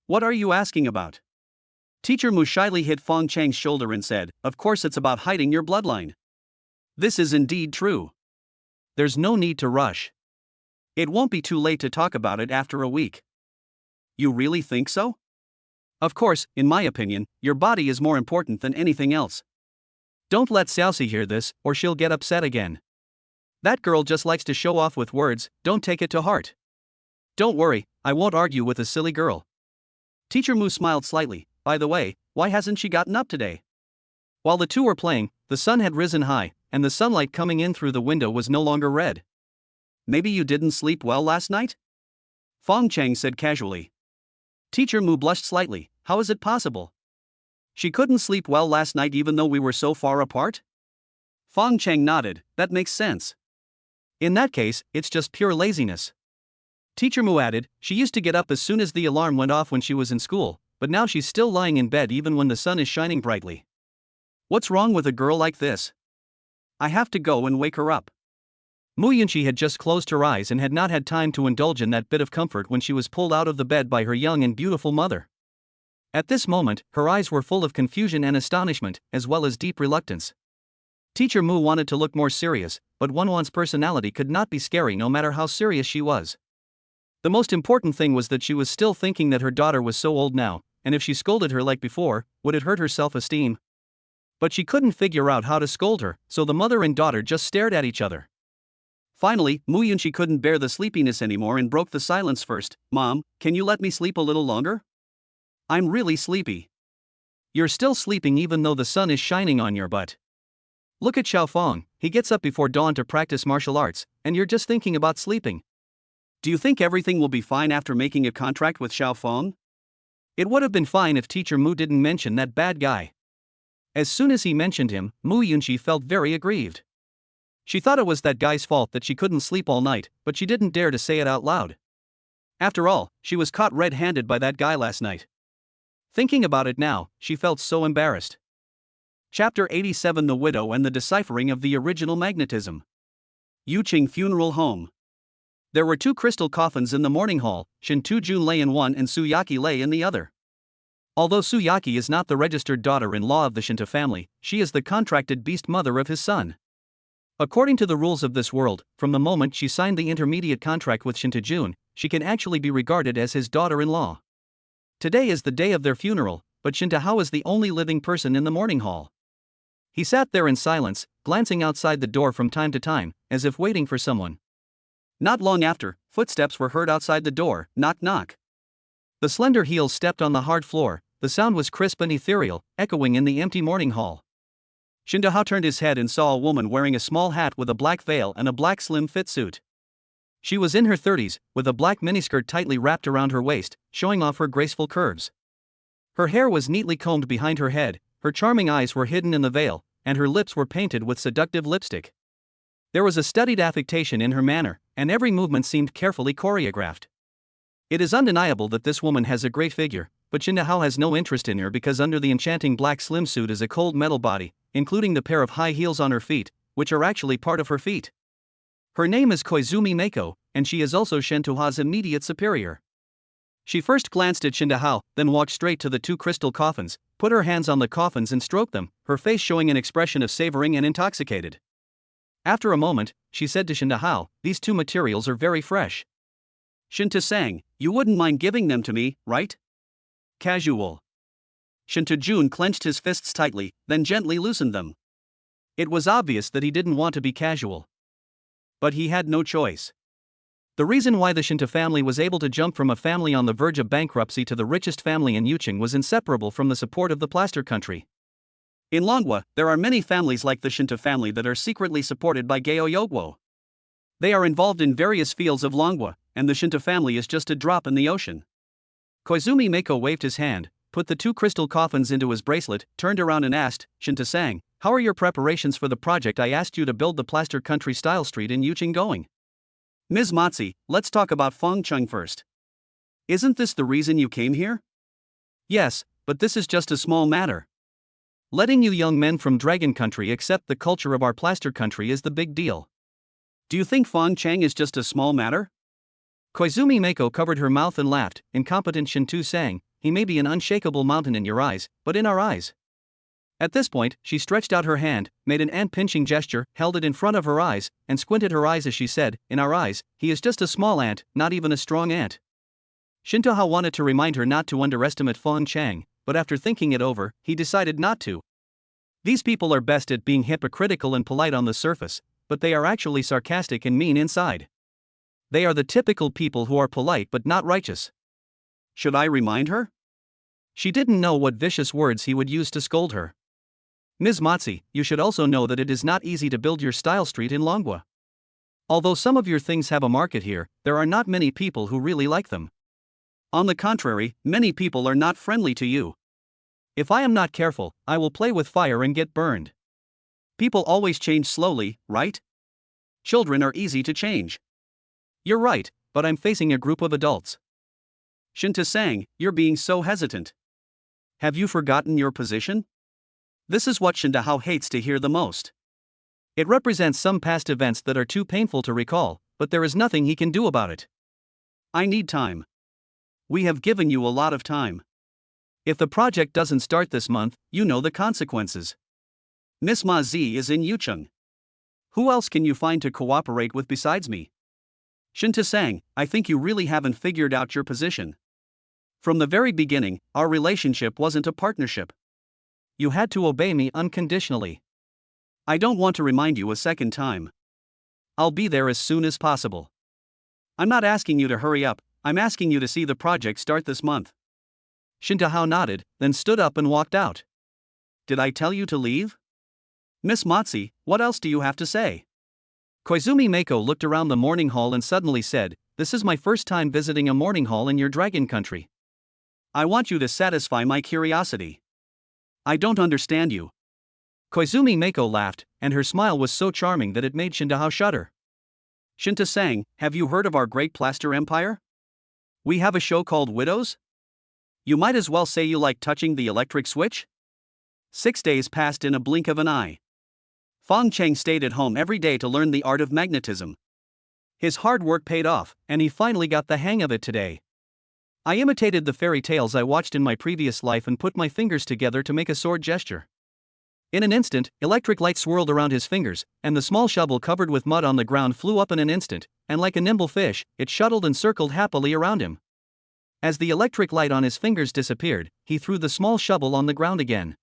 What are you asking about? Teacher Mu shyly hit Fong Cheng's shoulder and said, of course it's about hiding your bloodline. This is indeed true. There's no need to rush. It won't be too late to talk about it after a week. You really think so? Of course, in my opinion, your body is more important than anything else. Don't let Xiaoxi hear this, or she'll get upset again. That girl just likes to show off with words, don't take it to heart. Don't worry, I won't argue with a silly girl. Teacher Mu smiled slightly. By the way, why hasn't she gotten up today? While the two were playing, the sun had risen high, and the sunlight coming in through the window was no longer red. Maybe you didn't sleep well last night? Fong Cheng said casually. Teacher Mu blushed slightly. How is it possible? She couldn't sleep well last night even though we were so far apart? Fong Cheng nodded. That makes sense. In that case, it's just pure laziness. Teacher Mu added, she used to get up as soon as the alarm went off when she was in school, but now she's still lying in bed even when the sun is shining brightly. What's wrong with a girl like this? I have to go and wake her up. Yunxi had just closed her eyes and had not had time to indulge in that bit of comfort when she was pulled out of the bed by her young and beautiful mother. At this moment, her eyes were full of confusion and astonishment, as well as deep reluctance. Teacher Mu wanted to look more serious, but Wanwan's personality could not be scary no matter how serious she was. The most important thing was that she was still thinking that her daughter was so old now, and if she scolded her like before, would it hurt her self-esteem? But she couldn't figure out how to scold her, so the mother and daughter just stared at each other. Finally, Yunxi couldn't bear the sleepiness anymore and broke the silence first. Mom, can you let me sleep a little longer? I'm really sleepy. You're still sleeping even though the sun is shining on your butt. Look at Xiao Fong, he gets up before dawn to practice martial arts, and you're just thinking about sleeping. Do you think everything will be fine after making a contract with Xiao Fong? It would have been fine if Teacher Mu didn't mention that bad guy. As soon as he mentioned him, Yunxi felt very aggrieved. She thought it was that guy's fault that she couldn't sleep all night, but she didn't dare to say it out loud. After all, she was caught red-handed by that guy last night. Thinking about it now, she felt so embarrassed. Chapter 87: The Widow and the Deciphering of the Original Magnetism. Yuqing Funeral Home. There were 2 crystal coffins in the mourning hall. Shinta Jun lay in one and Su Yaqi lay in the other. Although Su Yaqi is not the registered daughter-in-law of the Shinta family, she is the contracted beast mother of his son. According to the rules of this world, from the moment she signed the intermediate contract with Shinta Jun, she can actually be regarded as his daughter-in-law. Today is the day of their funeral, but Shinta Hao is the only living person in the mourning hall. He sat there in silence, glancing outside the door from time to time, as if waiting for someone. Not long after, footsteps were heard outside the door. Knock knock. The slender heels stepped on the hard floor. The sound was crisp and ethereal, echoing in the empty mourning hall. Shinta Hao turned his head and saw a woman wearing a small hat with a black veil and a black slim-fit suit. She was in her 30s, with a black miniskirt tightly wrapped around her waist, showing off her graceful curves. Her hair was neatly combed behind her head, her charming eyes were hidden in the veil, and her lips were painted with seductive lipstick. There was a studied affectation in her manner, and every movement seemed carefully choreographed. It is undeniable that this woman has a great figure, but Shinta Hao has no interest in her because under the enchanting black slim suit is a cold metal body, including the pair of high heels on her feet, which are actually part of her feet. Her name is Koizumi Meiko, and she is also Shinta Hao's immediate superior. She first glanced at Shinta Hao, then walked straight to the 2 crystal coffins, put her hands on the coffins and stroked them, her face showing an expression of savoring and intoxicated. After a moment, she said to Shinta Hao, "These 2 materials are very fresh." Shinta sang, "You wouldn't mind giving them to me, right?" Casual. Shinta Jun clenched his fists tightly, then gently loosened them. It was obvious that he didn't want to be casual. But he had no choice. The reason why the Shinta family was able to jump from a family on the verge of bankruptcy to the richest family in Yuqing was inseparable from the support of the plaster country. In Longwa, there are many families like the Shinta family that are secretly supported by Gao Yogwo. They are involved in various fields of Longwa, and the Shinta family is just a drop in the ocean. Koizumi Meiko waved his hand, put the 2 crystal coffins into his bracelet, turned around and asked, "Shinta sang, how are your preparations for the project I asked you to build the plaster country style street in Yuqing going?" "Ms. Motzi, let's talk about Fong Cheng first. Isn't this the reason you came here?" "Yes, but this is just a small matter. Letting you young men from Dragon Country accept the culture of our plaster country is the big deal." "Do you think Fong Cheng is just a small matter?" Koizumi Meiko covered her mouth and laughed. Incompetent Shinta sang, "He may be an unshakable mountain in your eyes, but in our eyes." At this point, she stretched out her hand, made an ant-pinching gesture, held it in front of her eyes, and squinted her eyes as she said, "In our eyes, he is just a small ant, not even a strong ant." Shinta Hao wanted to remind her not to underestimate Fong Cheng, but after thinking it over, he decided not to. These people are best at being hypocritical and polite on the surface, but they are actually sarcastic and mean inside. They are the typical people who are polite but not righteous. Should I remind her? She didn't know what vicious words he would use to scold her. "Ms. Motzi, you should also know that it is not easy to build your style street in Longwa. Although some of your things have a market here, there are not many people who really like them. On the contrary, many people are not friendly to you. If I am not careful, I will play with fire and get burned. People always change slowly, right? Children are easy to change." "You're right, but I'm facing a group of adults." Shinta sang, "You're being so hesitant. Have you forgotten your position?" This is what Shinta Hao hates to hear the most. It represents some past events that are too painful to recall, but there is nothing he can do about it. "I need time. We have given you a lot of time. If the project doesn't start this month, you know the consequences. Miss Ma Zi is in Yuqing. Who else can you find to cooperate with besides me?" Shinta sang, "I think you really haven't figured out your position. From the very beginning, our relationship wasn't a partnership. You had to obey me unconditionally. I don't want to remind you a second time. I'll be there as soon as possible. I'm not asking you to hurry up, I'm asking you to see the project start this month." Shinta Hao nodded, then stood up and walked out. "Did I tell you to leave? Miss Motzi, what else do you have to say?" Koizumi Meiko looked around the mourning hall and suddenly said, "This is my first time visiting a mourning hall in your dragon country. I want you to satisfy my curiosity. I don't understand you." Koizumi Meiko laughed, and her smile was so charming that it made Shinta Hao shudder. Shinta sang, "Have you heard of our great plaster empire? We have a show called Widows? You might as well say you like touching the electric switch? 6 days passed in a blink of an eye. Fong Cheng stayed at home every day to learn the art of magnetism. His hard work paid off, and he finally got the hang of it today. I imitated the fairy tales I watched in my previous life and put my fingers together to make a sword gesture. In an instant, electric light swirled around his fingers, and the small shovel covered with mud on the ground flew up in an instant, and like a nimble fish, it shuttled and circled happily around him. As the electric light on his fingers disappeared, he threw the small shovel on the ground again.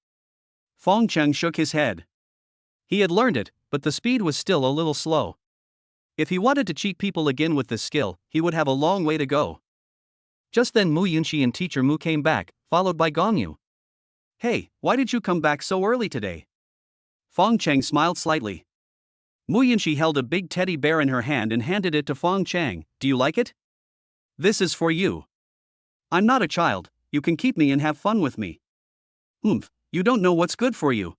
Fong Cheng shook his head. He had learned it, but the speed was still a little slow. If he wanted to cheat people again with this skill, he would have a long way to go. Just then Yunxi and Teacher Mu came back, followed by Gongyu. Hey, why did you come back so early today? Fong Cheng smiled slightly. Yunxi held a big teddy bear in her hand and handed it to Fong Cheng. Do you like it? This is for you. I'm not a child, you can keep me and have fun with me. You don't know what's good for you.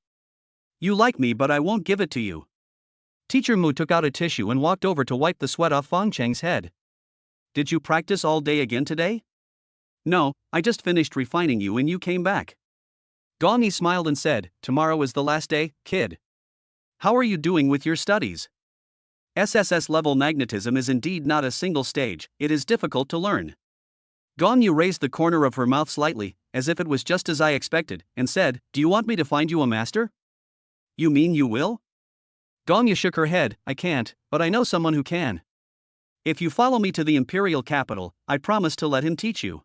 You like me, but I won't give it to you. Teacher Mu took out a tissue and walked over to wipe the sweat off Fong Cheng's head. Did you practice all day again today? No, I just finished refining you and you came back. Gongyi smiled and said, tomorrow is the last day, kid. How are you doing with your studies? SSS level magnetism is indeed not a single stage, it is difficult to learn. Gongyu raised the corner of her mouth slightly, as if it was just as I expected, and said, do you want me to find you a master? You mean you will? Gongyu shook her head, I can't, but I know someone who can. If you follow me to the imperial capital, I promise to let him teach you.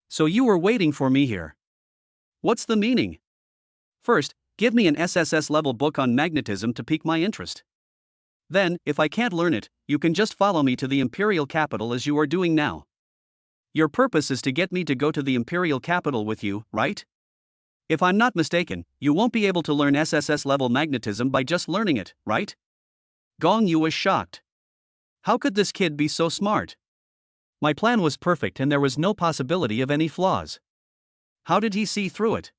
So you were waiting for me here. What's the meaning? First, give me an SSS level book on magnetism to pique my interest. Then, if I can't learn it, you can just follow me to the imperial capital as you are doing now. Your purpose is to get me to go to the imperial capital with you, right? If I'm not mistaken, you won't be able to learn SSS level magnetism by just learning it, right? Gongyu was shocked. How could this kid be so smart? My plan was perfect and there was no possibility of any flaws. How did he see through it?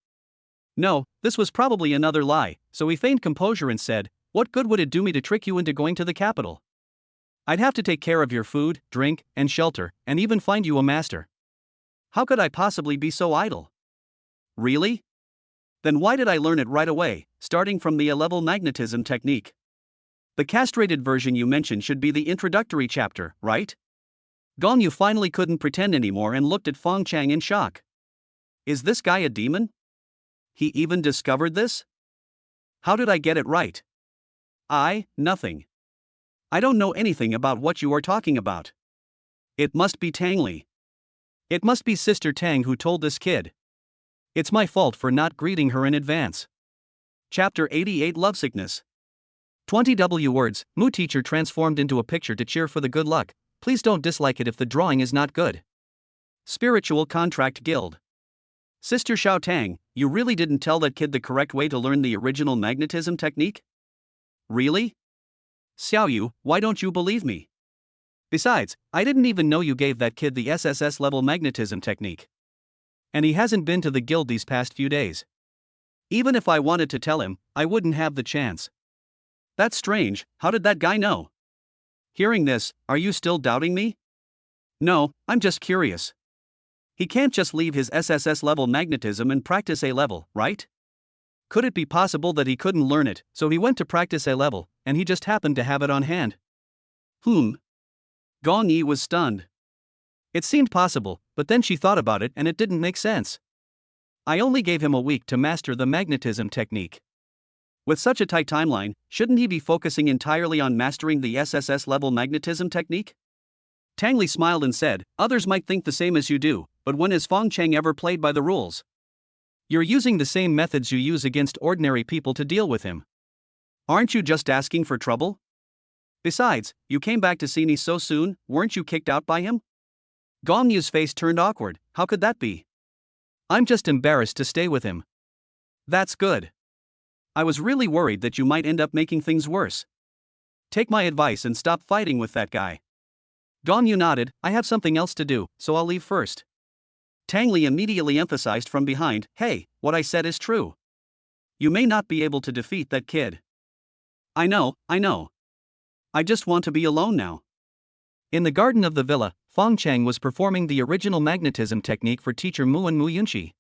No, this was probably another lie, so he feigned composure and said, what good would it do me to trick you into going to the capital? I'd have to take care of your food, drink, and shelter, and even find you a master. How could I possibly be so idle? Really? Then why did I learn it right away, starting from the A-level magnetism technique? The castrated version you mentioned should be the introductory chapter, right? Gongyu finally couldn't pretend anymore and looked at Fong Cheng in shock. Is this guy a demon? He even discovered this? How did I get it right? Nothing. I don't know anything about what you are talking about. It must be Tangli. It must be Sister Tang who told this kid. It's my fault for not greeting her in advance. Chapter 88 Lovesickness. 20 words, Mu teacher transformed into a picture to cheer for the good luck. Please don't dislike it if the drawing is not good. Spiritual Contract Guild. Sister Xiao Tang, you really didn't tell that kid the correct way to learn the original magnetism technique? Really? Xiao Yu, why don't you believe me? Besides, I didn't even know you gave that kid the SSS level magnetism technique. And he hasn't been to the guild these past few days. Even if I wanted to tell him, I wouldn't have the chance. That's strange, how did that guy know? Hearing this, are you still doubting me? No, I'm just curious. He can't just leave his SSS level magnetism and practice A level, right? Could it be possible that he couldn't learn it, so he went to practice A level, and he just happened to have it on hand? Gong Yi was stunned. It seemed possible, but then she thought about it and it didn't make sense. I only gave him a week to master the magnetism technique. With such a tight timeline, shouldn't he be focusing entirely on mastering the SSS level magnetism technique? Tangli smiled and said, others might think the same as you do, but when has Fong Cheng ever played by the rules? You're using the same methods you use against ordinary people to deal with him. Aren't you just asking for trouble? Besides, you came back to see me so soon, weren't you kicked out by him? Gong Yu's face turned awkward, how could that be? I'm just embarrassed to stay with him. That's good. I was really worried that you might end up making things worse. Take my advice and stop fighting with that guy. Gong Yu nodded, I have something else to do, so I'll leave first. Tangli immediately emphasized from behind, hey, what I said is true. You may not be able to defeat that kid. I know. I just want to be alone now. In the garden of the villa, Fong Cheng was performing the original magnetism technique for teacher Mu and Mu Yunxi.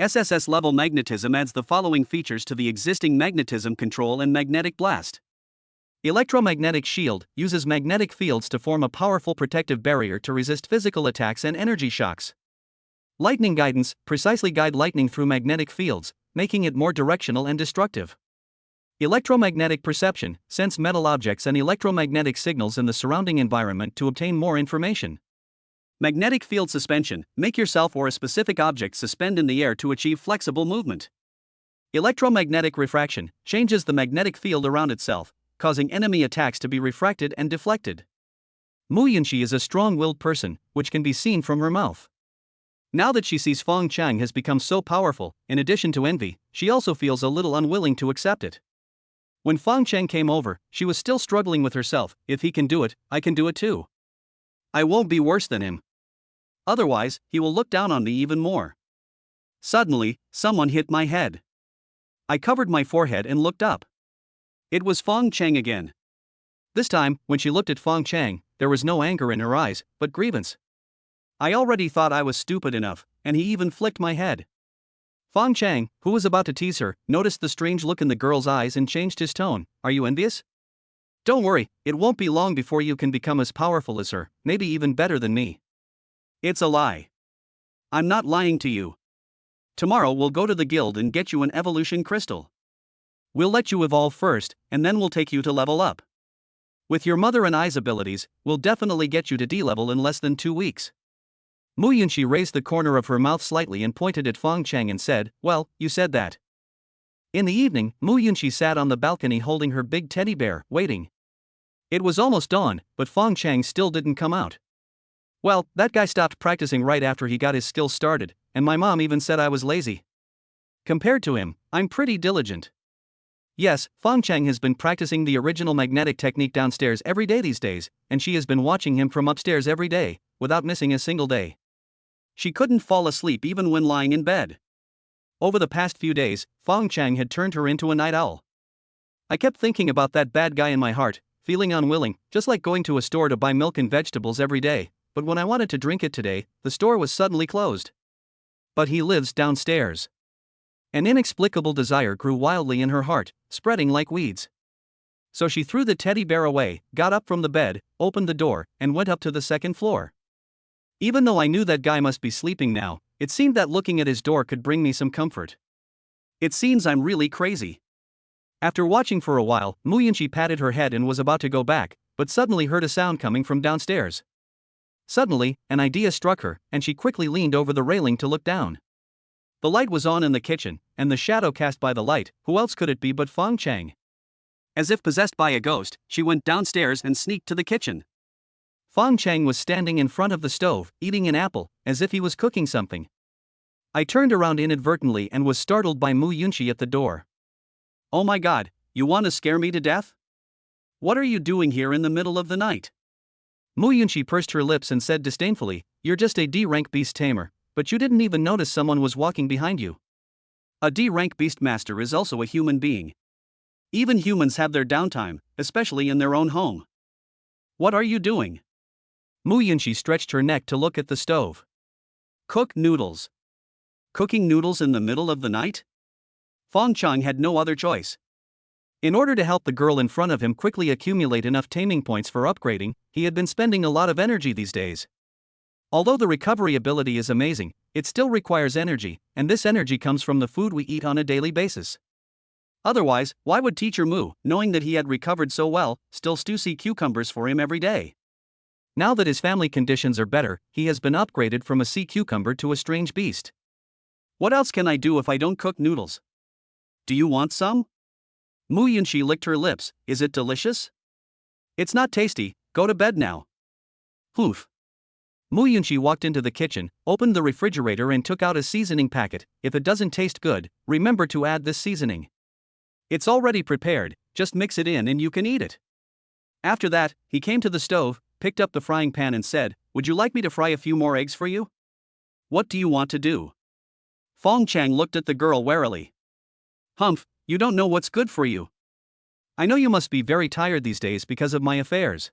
SSS level magnetism adds the following features to the existing magnetism control and magnetic blast. Electromagnetic shield uses magnetic fields to form a powerful protective barrier to resist physical attacks and energy shocks. Lightning guidance precisely guide lightning through magnetic fields, making it more directional and destructive. Electromagnetic perception sense metal objects and electromagnetic signals in the surrounding environment to obtain more information. Magnetic field suspension make yourself or a specific object suspend in the air to achieve flexible movement. Electromagnetic refraction changes the magnetic field around itself, causing enemy attacks to be refracted and deflected. Mu Yunxi is a strong-willed person, which can be seen from her mouth. Now that she sees Fong Cheng has become so powerful, in addition to envy, she also feels a little unwilling to accept it. When Fong Cheng came over, she was still struggling with herself. If he can do it, I can do it too. I won't be worse than him. Otherwise, he will look down on me even more. Suddenly, someone hit my head. I covered my forehead and looked up. It was Fong Cheng again. This time, when she looked at Fong Cheng, there was no anger in her eyes, but grievance. I already thought I was stupid enough, and he even flicked my head. Fong Cheng, who was about to tease her, noticed the strange look in the girl's eyes and changed his tone. Are you envious? Don't worry, it won't be long before you can become as powerful as her, maybe even better than me. It's a lie. I'm not lying to you. Tomorrow we'll go to the guild and get you an evolution crystal. We'll let you evolve first, and then we'll take you to level up. With your mother and I's abilities, we'll definitely get you to D-level in less than 2 weeks. Mu Yunxi raised the corner of her mouth slightly and pointed at Fong Cheng and said, well, you said that. In the evening, Mu Yunxi sat on the balcony holding her big teddy bear, waiting. It was almost dawn, but Fong Cheng still didn't come out. Well, that guy stopped practicing right after he got his skills started, and my mom even said I was lazy. Compared to him, I'm pretty diligent. Yes, Fong Cheng has been practicing the original magnetic technique downstairs every day these days, and she has been watching him from upstairs every day, without missing a single day. She couldn't fall asleep even when lying in bed. Over the past few days, Fong Cheng had turned her into a night owl. I kept thinking about that bad guy in my heart, feeling unwilling, just like going to a store to buy milk and vegetables every day, but when I wanted to drink it today, the store was suddenly closed. But he lives downstairs. An inexplicable desire grew wildly in her heart, spreading like weeds. So she threw the teddy bear away, got up from the bed, opened the door, and went up to the second floor. Even though I knew that guy must be sleeping now, it seemed that looking at his door could bring me some comfort. It seems I'm really crazy. After watching for a while, Mu Yunxi patted her head and was about to go back, but suddenly heard a sound coming from downstairs. Suddenly, an idea struck her, and she quickly leaned over the railing to look down. The light was on in the kitchen, and the shadow cast by the light, who else could it be but Fong Cheng? As if possessed by a ghost, she went downstairs and sneaked to the kitchen. Fong Cheng was standing in front of the stove, eating an apple, as if he was cooking something. I turned around inadvertently and was startled by Mu Yunxi at the door. Oh my god, you want to scare me to death? What are you doing here in the middle of the night? Mu Yunxi pursed her lips and said disdainfully, you're just a D-rank beast tamer, but you didn't even notice someone was walking behind you. A D-rank beast master is also a human being. Even humans have their downtime, especially in their own home. What are you doing? Mu Yunxi stretched her neck to look at the stove. Cook noodles. Cooking noodles in the middle of the night? Fong Cheng had no other choice. In order to help the girl in front of him quickly accumulate enough taming points for upgrading, he had been spending a lot of energy these days. Although the recovery ability is amazing, it still requires energy, and this energy comes from the food we eat on a daily basis. Otherwise, why would Teacher Mu, knowing that he had recovered so well, still stew sea cucumbers for him every day? Now that his family conditions are better, he has been upgraded from a sea cucumber to a strange beast. What else can I do if I don't cook noodles? Do you want some? Mu Yunxi licked her lips. Is it delicious? It's not tasty, go to bed now. Poof. Mu Yunxi walked into the kitchen, opened the refrigerator and took out a seasoning packet. If it doesn't taste good, remember to add this seasoning. It's already prepared, just mix it in and you can eat it. After that, he came to the stove, picked up the frying pan and said, would you like me to fry a few more eggs for you? What do you want to do? Fong Cheng looked at the girl warily. Humph, you don't know what's good for you. I know you must be very tired these days because of my affairs.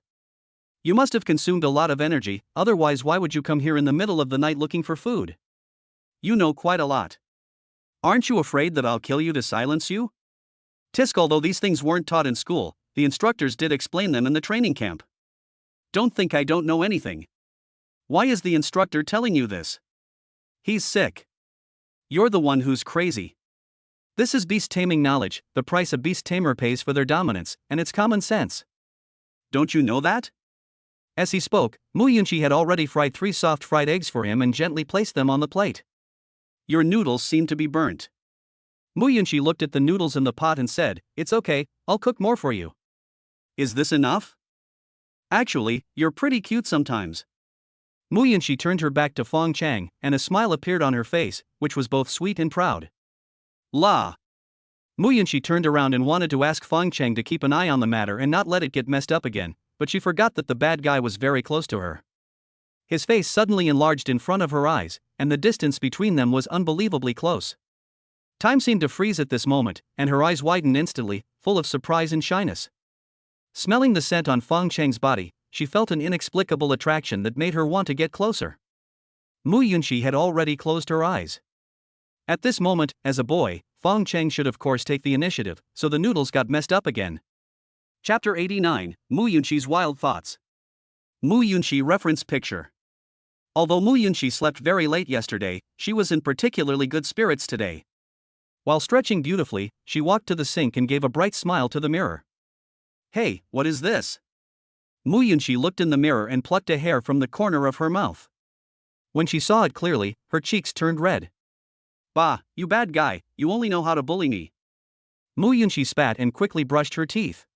You must have consumed a lot of energy, otherwise why would you come here in the middle of the night looking for food? You know quite a lot. Aren't you afraid that I'll kill you to silence you? Tisk, although these things weren't taught in school, the instructors did explain them in the training camp. Don't think I don't know anything. Why is the instructor telling you this? He's sick. You're the one who's crazy. This is beast taming knowledge, the price a beast tamer pays for their dominance, and it's common sense. Don't you know that? As he spoke, Yunxi had already fried 3 soft fried eggs for him and gently placed them on the plate. Your noodles seem to be burnt. Yunxi looked at the noodles in the pot and said, "It's okay, I'll cook more for you." Is this enough? Actually, you're pretty cute sometimes. Yunxi turned her back to Fong Cheng, and a smile appeared on her face, which was both sweet and proud. La! Yunxi turned around and wanted to ask Fong Cheng to keep an eye on the matter and not let it get messed up again, but she forgot that the bad guy was very close to her. His face suddenly enlarged in front of her eyes, and the distance between them was unbelievably close. Time seemed to freeze at this moment, and her eyes widened instantly, full of surprise and shyness. Smelling the scent on Fong Cheng's body, she felt an inexplicable attraction that made her want to get closer. Yunxi had already closed her eyes. At this moment, as a boy, Fong Cheng should of course take the initiative, so the noodles got messed up again. Chapter 89, Yunxi's Wild Thoughts. Yunxi reference picture. Although Yunxi slept very late yesterday, she was in particularly good spirits today. While stretching beautifully, she walked to the sink and gave a bright smile to the mirror. Hey, what is this? Yunxi looked in the mirror and plucked a hair from the corner of her mouth. When she saw it clearly, her cheeks turned red. Bah, you bad guy, you only know how to bully me. Yunxi spat and quickly brushed her teeth.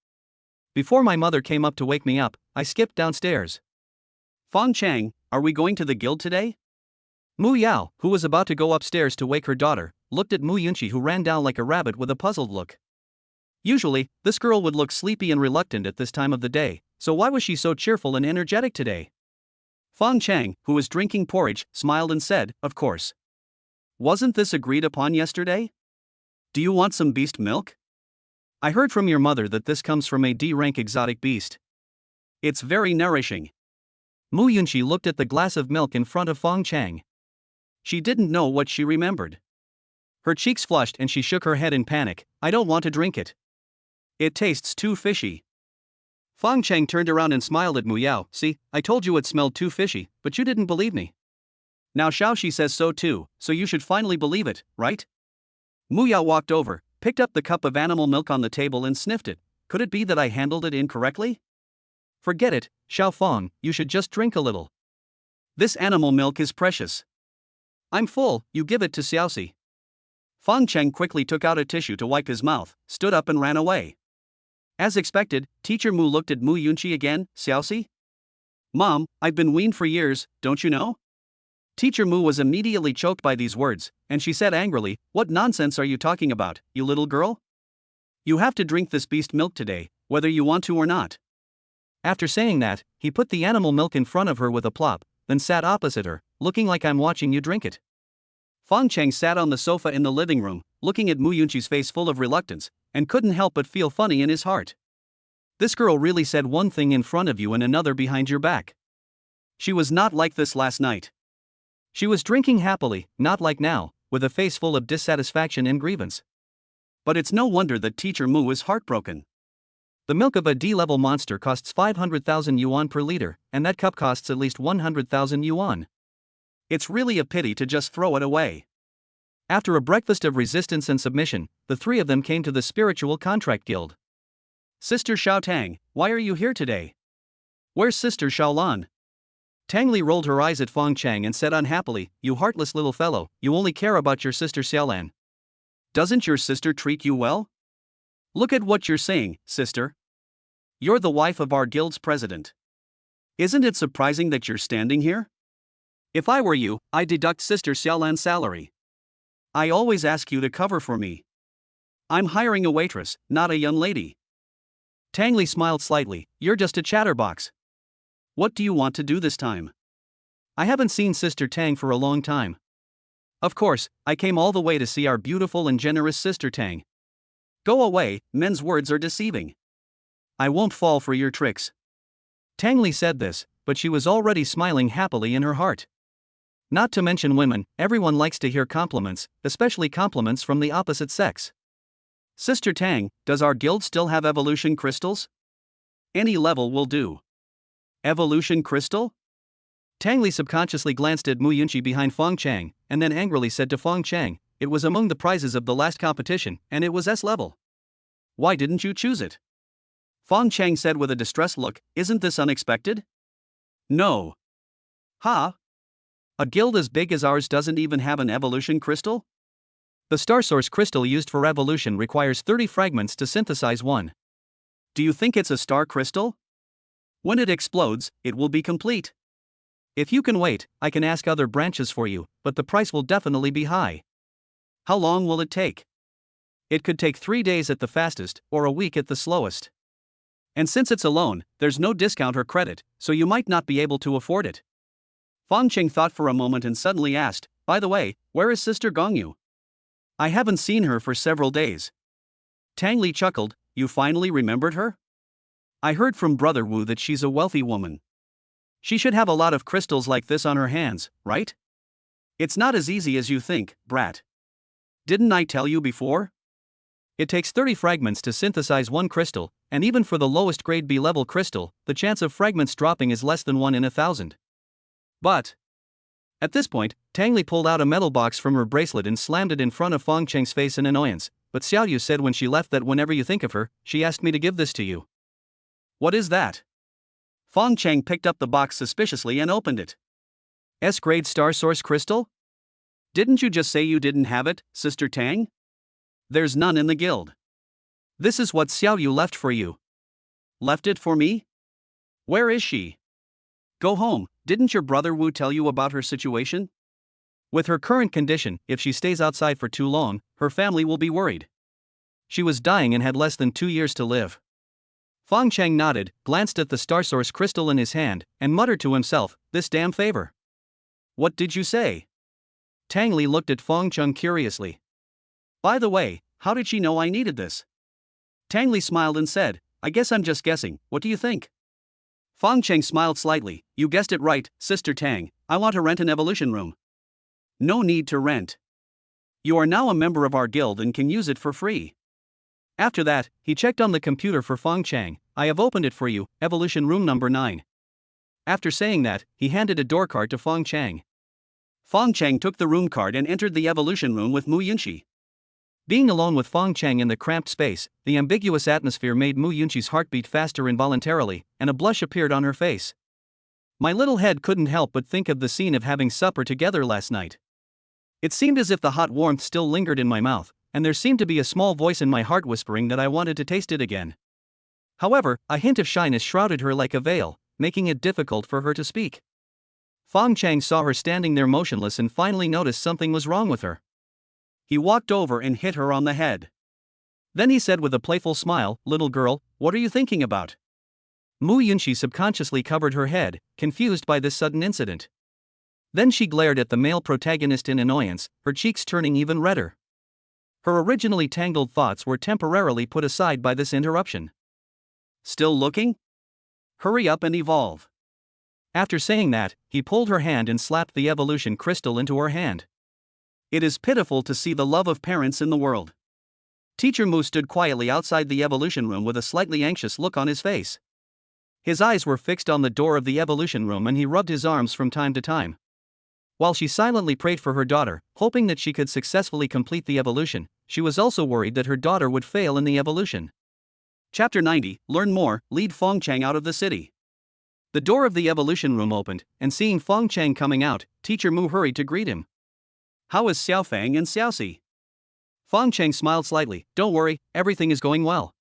Before my mother came up to wake me up, I skipped downstairs. Fong Cheng, are we going to the guild today? Mu Yao, who was about to go upstairs to wake her daughter, looked at Yunxi, who ran down like a rabbit with a puzzled look. Usually, this girl would look sleepy and reluctant at this time of the day, so why was she so cheerful and energetic today? Fong Cheng, who was drinking porridge, smiled and said, "Of course. Wasn't this agreed upon yesterday? Do you want some beast milk? I heard from your mother that this comes from a D-rank exotic beast. It's very nourishing." Yunxi looked at the glass of milk in front of Fong Cheng. She didn't know what she remembered. Her cheeks flushed and she shook her head in panic. "I don't want to drink it. It tastes too fishy." Fong Cheng turned around and smiled at Mu Yao. "See, I told you it smelled too fishy, but you didn't believe me. Now Xiaoxi says so too, so you should finally believe it, right?" Mu Yao walked over, picked up the cup of animal milk on the table and sniffed it. "Could it be that I handled it incorrectly?" "Forget it, Xiao Fong, you should just drink a little. This animal milk is precious. I'm full, you give it to Xiaoxi." Fong Cheng quickly took out a tissue to wipe his mouth, stood up and ran away. As expected, Teacher Mu looked at Yunxi again. "Xiaoxi? Mom, I've been weaned for years, don't you know?" Teacher Mu was immediately choked by these words, and she said angrily, "What nonsense are you talking about, you little girl? You have to drink this beast milk today, whether you want to or not." After saying that, he put the animal milk in front of her with a plop, then sat opposite her, looking like "I'm watching you drink it." Fong Cheng sat on the sofa in the living room, looking at Yunxi's face full of reluctance, and couldn't help but feel funny in his heart. This girl really said one thing in front of you and another behind your back. She was not like this last night. She was drinking happily, not like now, with a face full of dissatisfaction and grievance. But it's no wonder that Teacher Mu is heartbroken. The milk of a D-level monster costs 500,000 yuan per liter, and that cup costs at least 100,000 yuan. It's really a pity to just throw it away. After a breakfast of resistance and submission, the three of them came to the Spiritual Contract Guild. "Sister Xiao Tang, why are you here today? Where's Sister Xiaolan?" Tang Li rolled her eyes at Fong Cheng and said unhappily, "You heartless little fellow, you only care about your sister Xiaolan. Doesn't your sister treat you well? Look at what you're saying, sister. You're the wife of our guild's president. Isn't it surprising that you're standing here? If I were you, I'd deduct Sister Xiaolan's salary. I always ask you to cover for me. I'm hiring a waitress, not a young lady." Tang Li smiled slightly. "You're just a chatterbox. What do you want to do this time?" "I haven't seen Sister Tang for a long time." "Of course, I came all the way to see our beautiful and generous Sister Tang." "Go away, men's words are deceiving. I won't fall for your tricks." Tang Li said this, but she was already smiling happily in her heart. Not to mention women, everyone likes to hear compliments, especially compliments from the opposite sex. Sister Tang, does our guild still have evolution crystals? Any level will do. Evolution crystal? Tang Li subconsciously glanced at Yunxi behind Fong Cheng, and then angrily said to Fong Cheng, "It was among the prizes of the last competition, and it was S level. Why didn't you choose it?" Fong Cheng said with a distressed look, "Isn't this unexpected?" "No." "Huh? A guild as big as ours doesn't even have an evolution crystal?" The star source crystal used for evolution requires 30 fragments to synthesize one. "Do you think it's a star crystal? When it explodes, it will be complete." "If you can wait, I can ask other branches for you, but the price will definitely be high." "How long will it take?" "It could take 3 days at the fastest, or a week at the slowest. "And since it's a loan, there's no discount or credit, so you might not be able to afford it." Fong Cheng thought for a moment and suddenly asked, "By the way, where is Sister Gongyu? I haven't seen her for several days." Tang Li chuckled, "You finally remembered her? I heard from Brother Wu that she's a wealthy woman. She should have a lot of crystals like this on her hands, right? It's not as easy as you think, brat. Didn't I tell you before?" It takes 30 fragments to synthesize one crystal, and even for the lowest grade B-level crystal, the chance of fragments dropping is less than 1 in 1,000. "But..." At this point, Tang Li pulled out a metal box from her bracelet and slammed it in front of Fong Cheng's face in annoyance. "But Xiaoyu said when she left that whenever you think of her, she asked me to give this to you." "What is that?" Fong Cheng picked up the box suspiciously and opened it. "S-grade star source crystal? Didn't you just say you didn't have it, Sister Tang? There's none in the guild. This is what Xiaoyu left for you." "Left it for me? Where is she?" "Go home, didn't your brother Wu tell you about her situation? With her current condition, if she stays outside for too long, her family will be worried. She was dying and had less than 2 years to live." Fong Cheng nodded, glanced at the star source crystal in his hand, and muttered to himself, "This damn favor." "What did you say?" Tang Li looked at Fong Cheng curiously. "By the way, how did she know I needed this?" Tang Li smiled and said, "I guess I'm just guessing, what do you think?" Fong Cheng smiled slightly, "You guessed it right, Sister Tang, I want to rent an evolution room." "No need to rent. You are now a member of our guild and can use it for free." After that, he checked on the computer for Fong Cheng. "I have opened it for you, evolution room number 9. After saying that, he handed a door card to Fong Cheng. Fong Cheng took the room card and entered the evolution room with Yunxi. Being alone with Fong Cheng in the cramped space, the ambiguous atmosphere made Yunxi's heart beat faster involuntarily, and a blush appeared on her face. My little head couldn't help but think of the scene of having supper together last night. It seemed as if the hot warmth still lingered in my mouth, and there seemed to be a small voice in my heart whispering that I wanted to taste it again. However, a hint of shyness shrouded her like a veil, making it difficult for her to speak. Fong Cheng saw her standing there motionless and finally noticed something was wrong with her. He walked over and hit her on the head. Then he said with a playful smile, "Little girl, what are you thinking about?" Yunxi subconsciously covered her head, confused by this sudden incident. Then she glared at the male protagonist in annoyance, her cheeks turning even redder. Her originally tangled thoughts were temporarily put aside by this interruption. "Still looking? Hurry up and evolve." After saying that, he pulled her hand and slapped the evolution crystal into her hand. It is pitiful to see the love of parents in the world. Teacher Mu stood quietly outside the evolution room with a slightly anxious look on his face. His eyes were fixed on the door of the evolution room and he rubbed his arms from time to time. While she silently prayed for her daughter, hoping that she could successfully complete the evolution, she was also worried that her daughter would fail in the evolution. Chapter 90, Learn More, Lead Fong Cheng out of the city. The door of the evolution room opened, and seeing Fong Cheng coming out, Teacher Mu hurried to greet him. "How is Xiaofang and Xiaoxi?" Fong Cheng smiled slightly. "Don't worry, everything is going well."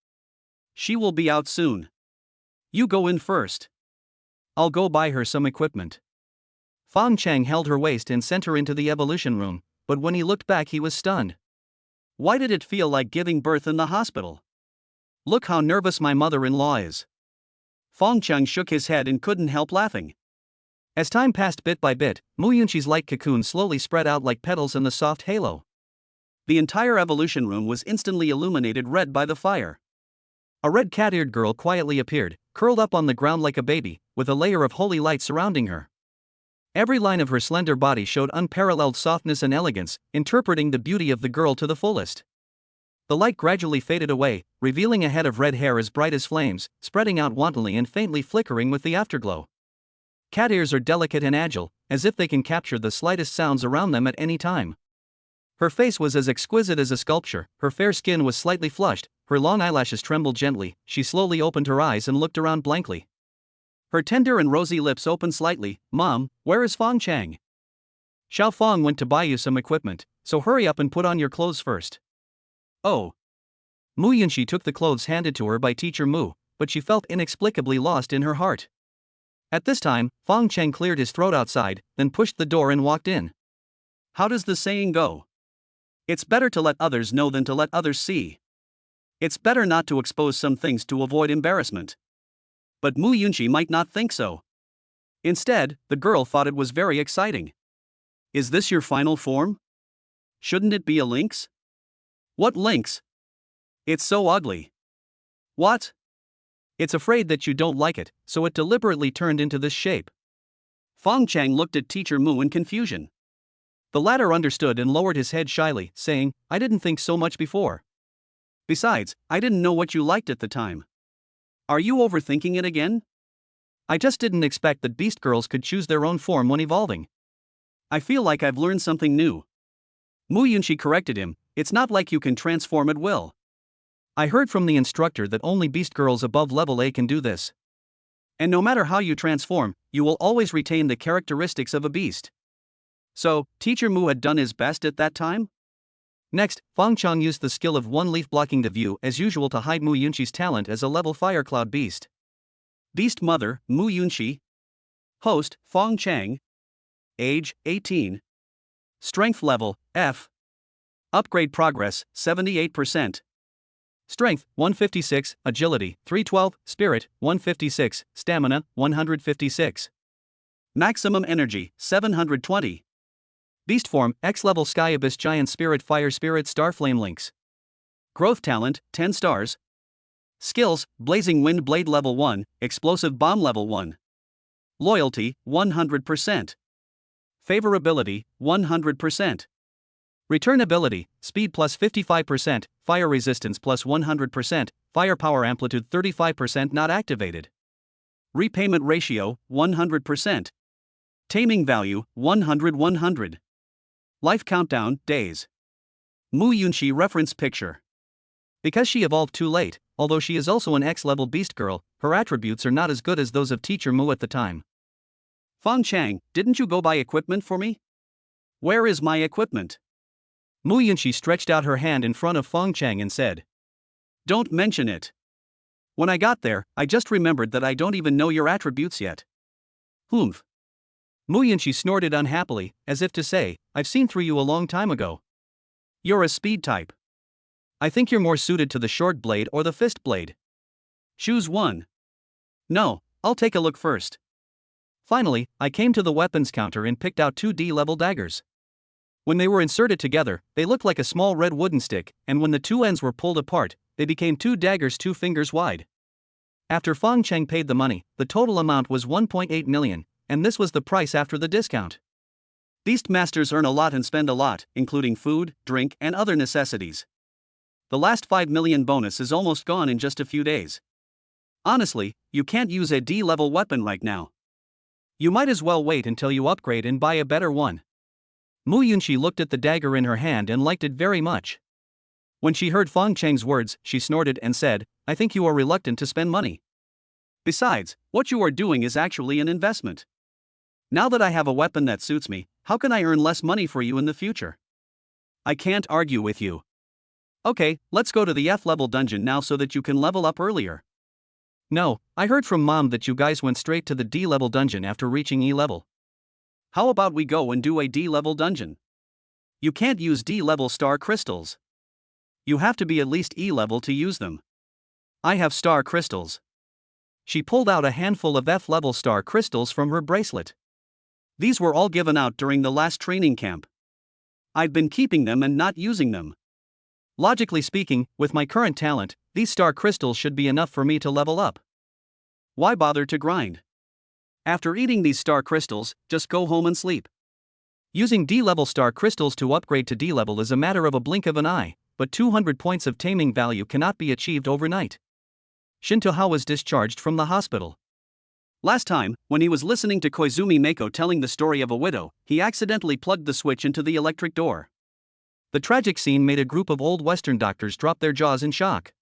"She will be out soon. You go in first. I'll go buy her some equipment." Fong Cheng held her waist and sent her into the evolution room, but when he looked back he was stunned. Why did it feel like giving birth in the hospital? Look how nervous my mother-in-law is. Fong Cheng shook his head and couldn't help laughing. As time passed bit by bit, Yunxi's light cocoon slowly spread out like petals in the soft halo. The entire evolution room was instantly illuminated red by the fire. A red cat-eared girl quietly appeared, curled up on the ground like a baby, with a layer of holy light surrounding her. Every line of her slender body showed unparalleled softness and elegance, interpreting the beauty of the girl to the fullest. The light gradually faded away, revealing a head of red hair as bright as flames, spreading out wantonly and faintly flickering with the afterglow. Cat ears are delicate and agile, as if they can capture the slightest sounds around them at any time. Her face was as exquisite as a sculpture, her fair skin was slightly flushed, her long eyelashes trembled gently, she slowly opened her eyes and looked around blankly. Her tender and rosy lips opened slightly. "Mom, where is Fong Cheng?" "Xiao Fong went to buy you some equipment, so hurry up and put on your clothes first." "Oh." Mu Yunxi took the clothes handed to her by Teacher Mu, but she felt inexplicably lost in her heart. At this time, Fong Cheng cleared his throat outside, then pushed the door and walked in. How does the saying go? It's better to let others know than to let others see. It's better not to expose some things to avoid embarrassment. But Mu Yunxi might not think so. Instead, the girl thought it was very exciting. Is this your final form? Shouldn't it be a lynx? What lynx? It's so ugly. What? It's afraid that you don't like it, so it deliberately turned into this shape. Fong Cheng looked at Teacher Mu in confusion. The latter understood and lowered his head shyly, saying, "I didn't think so much before. Besides, I didn't know what you liked at the time. Are you overthinking it again? I just didn't expect that beast girls could choose their own form when evolving. I feel like I've learned something new." Mu Yunxi corrected him, "It's not like you can transform at will. I heard from the instructor that only beast girls above level A can do this. And no matter how you transform, you will always retain the characteristics of a beast." So, Teacher Mu had done his best at that time? Next, Fong Cheng used the skill of one leaf blocking the view as usual to hide Mu Yunxi's talent as a level fire cloud beast. Beast Mother, Mu Yunxi. Host, Fong Cheng. Age, 18. Strength level, F. Upgrade progress, 78%. Strength, 156, Agility, 312, Spirit, 156, Stamina, 156. Maximum Energy, 720. Beast Form, X-Level Sky Abyss Giant Spirit Fire Spirit Starflame Lynx. Growth Talent, 10 stars. Skills, Blazing Wind Blade Level 1, Explosive Bomb Level 1. Loyalty, 100%. Favorability, 100%. Return ability, Speed plus 55%, Fire Resistance plus 100%, Firepower Amplitude 35% not activated. Repayment Ratio, 100%. Taming Value, 100-100. Life Countdown, Days. Mu Yunxi reference picture. Because she evolved too late, although she is also an X-level beast girl, her attributes are not as good as those of Teacher Mu at the time. Fong Cheng, didn't you go buy equipment for me? Where is my equipment? Mu Yunxi stretched out her hand in front of Fong Cheng and said, "Don't mention it. When I got there, I just remembered that I don't even know your attributes yet." Humph. Mu Yunxi snorted unhappily, as if to say, "I've seen through you a long time ago. You're a speed type. I think you're more suited to the short blade or the fist blade. Choose one." "No, I'll take a look first." Finally, I came to the weapons counter and picked out 2 D-level daggers. When they were inserted together, they looked like a small red wooden stick, and when the 2 ends were pulled apart, they became 2 daggers 2 fingers wide. After Fong Cheng paid the money, the total amount was 1.8 million, and this was the price after the discount. Beastmasters earn a lot and spend a lot, including food, drink, and other necessities. The last 5 million bonus is almost gone in just a few days. Honestly, you can't use a D-level weapon right now. You might as well wait until you upgrade and buy a better one. Mu Yunxi looked at the dagger in her hand and liked it very much. When she heard Fong Cheng's words, she snorted and said, "I think you are reluctant to spend money. Besides, what you are doing is actually an investment. Now that I have a weapon that suits me, how can I earn less money for you in the future? I can't argue with you. Okay, let's go to the F-level dungeon now so that you can level up earlier." "No, I heard from Mom that you guys went straight to the D-level dungeon after reaching E-level. How about we go and do a D-level dungeon? You can't use D-level star crystals. You have to be at least E-level to use them. I have star crystals." She pulled out a handful of F-level star crystals from her bracelet. These were all given out during the last training camp. I've been keeping them and not using them. Logically speaking, with my current talent, these star crystals should be enough for me to level up. Why bother to grind? After eating these star crystals, just go home and sleep. Using D-level star crystals to upgrade to D-level is a matter of a blink of an eye, but 200 points of taming value cannot be achieved overnight. Shinta was discharged from the hospital. Last time, when he was listening to Koizumi Mako telling the story of a widow, he accidentally plugged the switch into the electric door. The tragic scene made a group of old Western doctors drop their jaws in shock.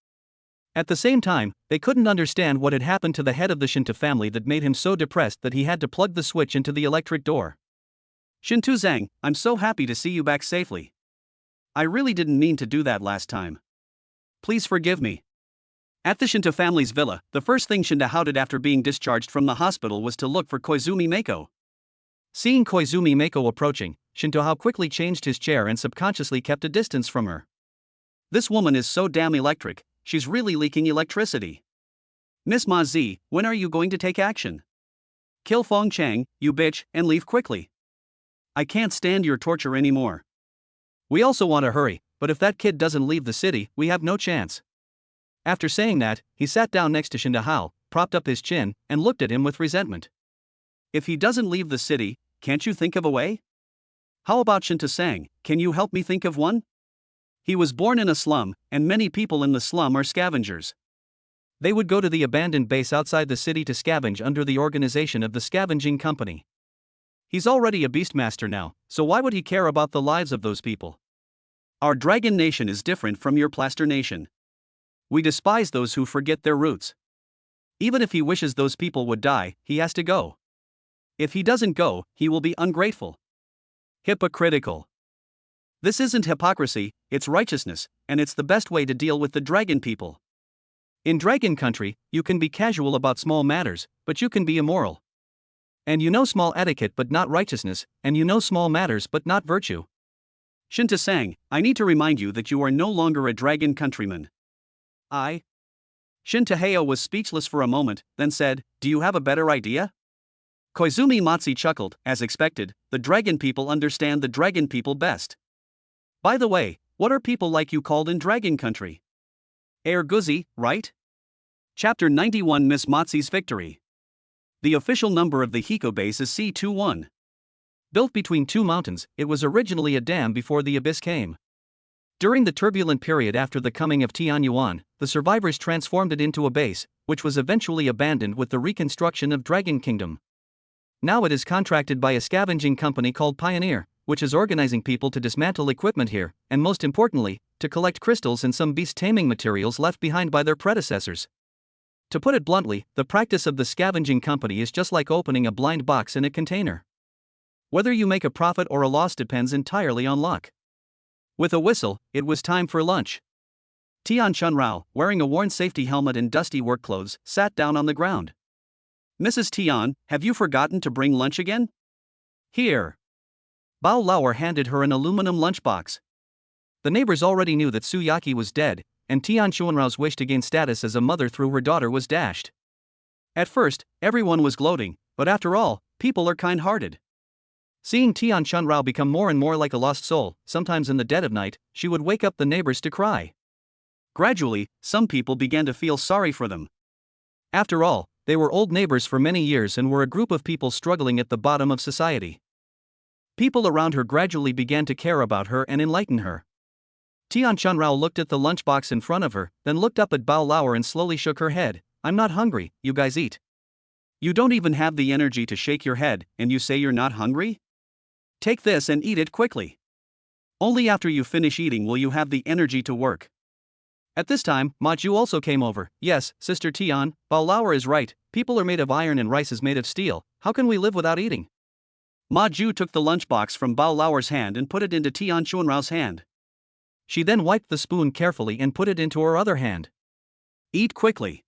At the same time, they couldn't understand what had happened to the head of the Shinta family that made him so depressed that he had to plug the switch into the electric door. Shintu Zhang, I'm so happy to see you back safely. I really didn't mean to do that last time. Please forgive me. At the Shinta family's villa, the first thing Shinta did after being discharged from the hospital was to look for Koizumi Mako. Seeing Koizumi Mako approaching, Shinta quickly changed his chair and subconsciously kept a distance from her. This woman is so damn electric, she's really leaking electricity. Miss Ma Zi, when are you going to take action? Kill Fong Cheng, you bitch, and leave quickly. I can't stand your torture anymore. We also want to hurry, but if that kid doesn't leave the city, we have no chance. After saying that, he sat down next to Shinta, propped up his chin, and looked at him with resentment. If he doesn't leave the city, can't you think of a way? How about Shinta Sang, can you help me think of one? He was born in a slum, and many people in the slum are scavengers. They would go to the abandoned base outside the city to scavenge under the organization of the scavenging company. He's already a beastmaster now, so why would he care about the lives of those people? Our dragon nation is different from your plaster nation. We despise those who forget their roots. Even if he wishes those people would die, he has to go. If he doesn't go, he will be ungrateful. Hypocritical. This isn't hypocrisy, it's righteousness, and it's the best way to deal with the dragon people. In Dragon Country, you can be casual about small matters, but you can be immoral. And you know small etiquette but not righteousness, and you know small matters but not virtue. Shinta Sang, I need to remind you that you are no longer a dragon countryman. Shinta was speechless for a moment, then said, do you have a better idea? Koizumi Matsi chuckled, as expected, the dragon people understand the dragon people best. By the way, what are people like you called in Dragon Country? Guzi, right? Chapter 91 Miss Matsi's Victory. The official number of the Hiko base is C21. Built between two mountains, it was originally a dam before the abyss came. During the turbulent period after the coming of Tian Yuan, the survivors transformed it into a base, which was eventually abandoned with the reconstruction of Dragon Kingdom. Now it is contracted by a scavenging company called Pioneer, which is organizing people to dismantle equipment here, and most importantly, to collect crystals and some beast taming materials left behind by their predecessors. To put it bluntly, the practice of the scavenging company is just like opening a blind box in a container. Whether you make a profit or a loss depends entirely on luck. With a whistle, it was time for lunch. Tian Chunrao, wearing a worn safety helmet and dusty work clothes, sat down on the ground. Mrs. Tian, have you forgotten to bring lunch again? Here. Bao Lauer handed her an aluminum lunchbox. The neighbors already knew that Su Yaqi was dead, and Tian Chunrao's wish to gain status as a mother through her daughter was dashed. At first, everyone was gloating, but after all, people are kind-hearted. Seeing Tian Chunrao become more and more like a lost soul, sometimes in the dead of night, she would wake up the neighbors to cry. Gradually, some people began to feel sorry for them. After all, they were old neighbors for many years and were a group of people struggling at the bottom of society. People around her gradually began to care about her and enlighten her. Tian Chunrao looked at the lunchbox in front of her, then looked up at Bao Lauer and slowly shook her head. I'm not hungry, you guys eat. You don't even have the energy to shake your head, and you say you're not hungry? Take this and eat it quickly. Only after you finish eating will you have the energy to work. At this time, Ma Ju also came over. Yes, Sister Tian, Bao Lauer is right, people are made of iron and rice is made of steel, how can we live without eating? Ma Ju took the lunchbox from Bao Lauer's hand and put it into Tian Chunrao's hand. She then wiped the spoon carefully and put it into her other hand. Eat quickly.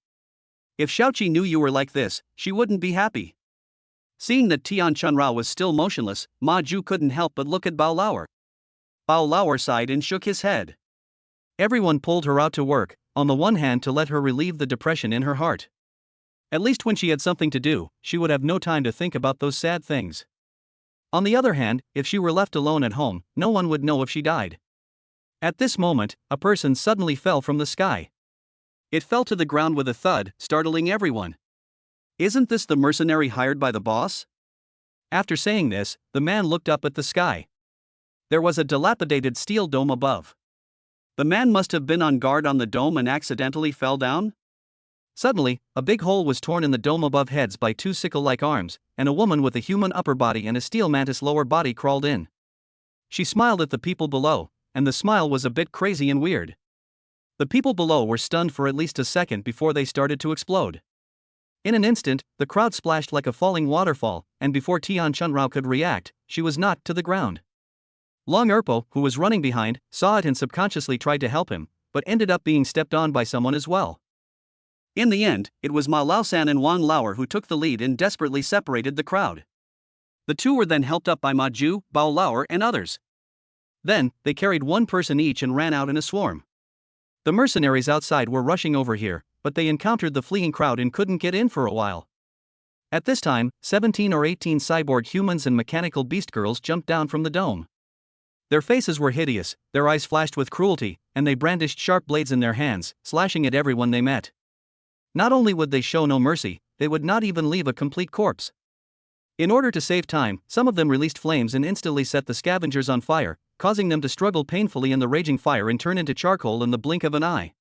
If Xiaoqi knew you were like this, she wouldn't be happy. Seeing that Tian Chunrao was still motionless, Ma Ju couldn't help but look at Bao Lauer. Bao Lauer sighed and shook his head. Everyone pulled her out to work, on the one hand to let her relieve the depression in her heart. At least when she had something to do, she would have no time to think about those sad things. On the other hand, if she were left alone at home, no one would know if she died. At this moment, a person suddenly fell from the sky. It fell to the ground with a thud, startling everyone. Isn't this the mercenary hired by the boss? After saying this, the man looked up at the sky. There was a dilapidated steel dome above. The man must have been on guard on the dome and accidentally fell down? Suddenly, a big hole was torn in the dome above heads by two sickle-like arms, and a woman with a human upper body and a steel mantis lower body crawled in. She smiled at the people below, and the smile was a bit crazy and weird. The people below were stunned for at least a second before they started to explode. In an instant, the crowd splashed like a falling waterfall, and before Tian Chunrao could react, she was knocked to the ground. Long Erpo, who was running behind, saw it and subconsciously tried to help him, but ended up being stepped on by someone as well. In the end, it was Ma Laosan and Wang Lauer who took the lead and desperately separated the crowd. The two were then helped up by Ma Ju, Bao Lauer and others. Then, they carried one person each and ran out in a swarm. The mercenaries outside were rushing over here, but they encountered the fleeing crowd and couldn't get in for a while. At this time, 17 or 18 cyborg humans and mechanical beast girls jumped down from the dome. Their faces were hideous, their eyes flashed with cruelty, and they brandished sharp blades in their hands, slashing at everyone they met. Not only would they show no mercy, they would not even leave a complete corpse. In order to save time, some of them released flames and instantly set the scavengers on fire, causing them to struggle painfully in the raging fire and turn into charcoal in the blink of an eye.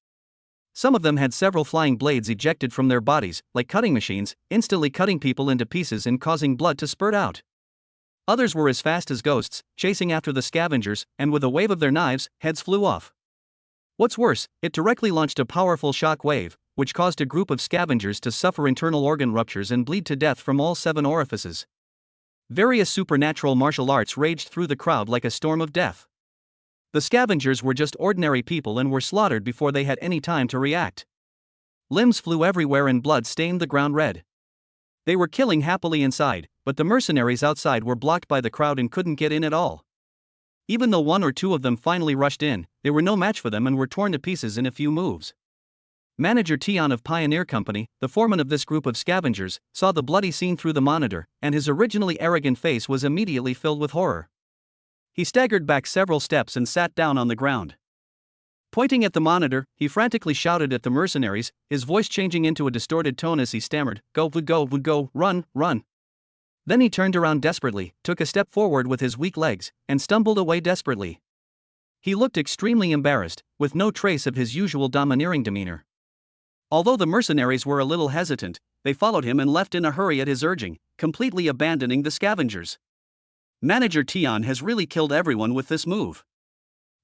Some of them had several flying blades ejected from their bodies, like cutting machines, instantly cutting people into pieces and causing blood to spurt out. Others were as fast as ghosts, chasing after the scavengers, and with a wave of their knives, heads flew off. What's worse, it directly launched a powerful shock wave, which caused a group of scavengers to suffer internal organ ruptures and bleed to death from all 7 orifices. Various supernatural martial arts raged through the crowd like a storm of death. The scavengers were just ordinary people and were slaughtered before they had any time to react. Limbs flew everywhere and blood stained the ground red. They were killing happily inside, but the mercenaries outside were blocked by the crowd and couldn't get in at all. Even though 1 or 2 of them finally rushed in, they were no match for them and were torn to pieces in a few moves. Manager Tian of Pioneer Company, the foreman of this group of scavengers, saw the bloody scene through the monitor, and his originally arrogant face was immediately filled with horror. He staggered back several steps and sat down on the ground. Pointing at the monitor, he frantically shouted at the mercenaries, his voice changing into a distorted tone as he stammered, "Go, run, run." Then he turned around desperately, took a step forward with his weak legs, and stumbled away desperately. He looked extremely embarrassed, with no trace of his usual domineering demeanor. Although the mercenaries were a little hesitant, they followed him and left in a hurry at his urging, completely abandoning the scavengers. Manager Tian has really killed everyone with this move.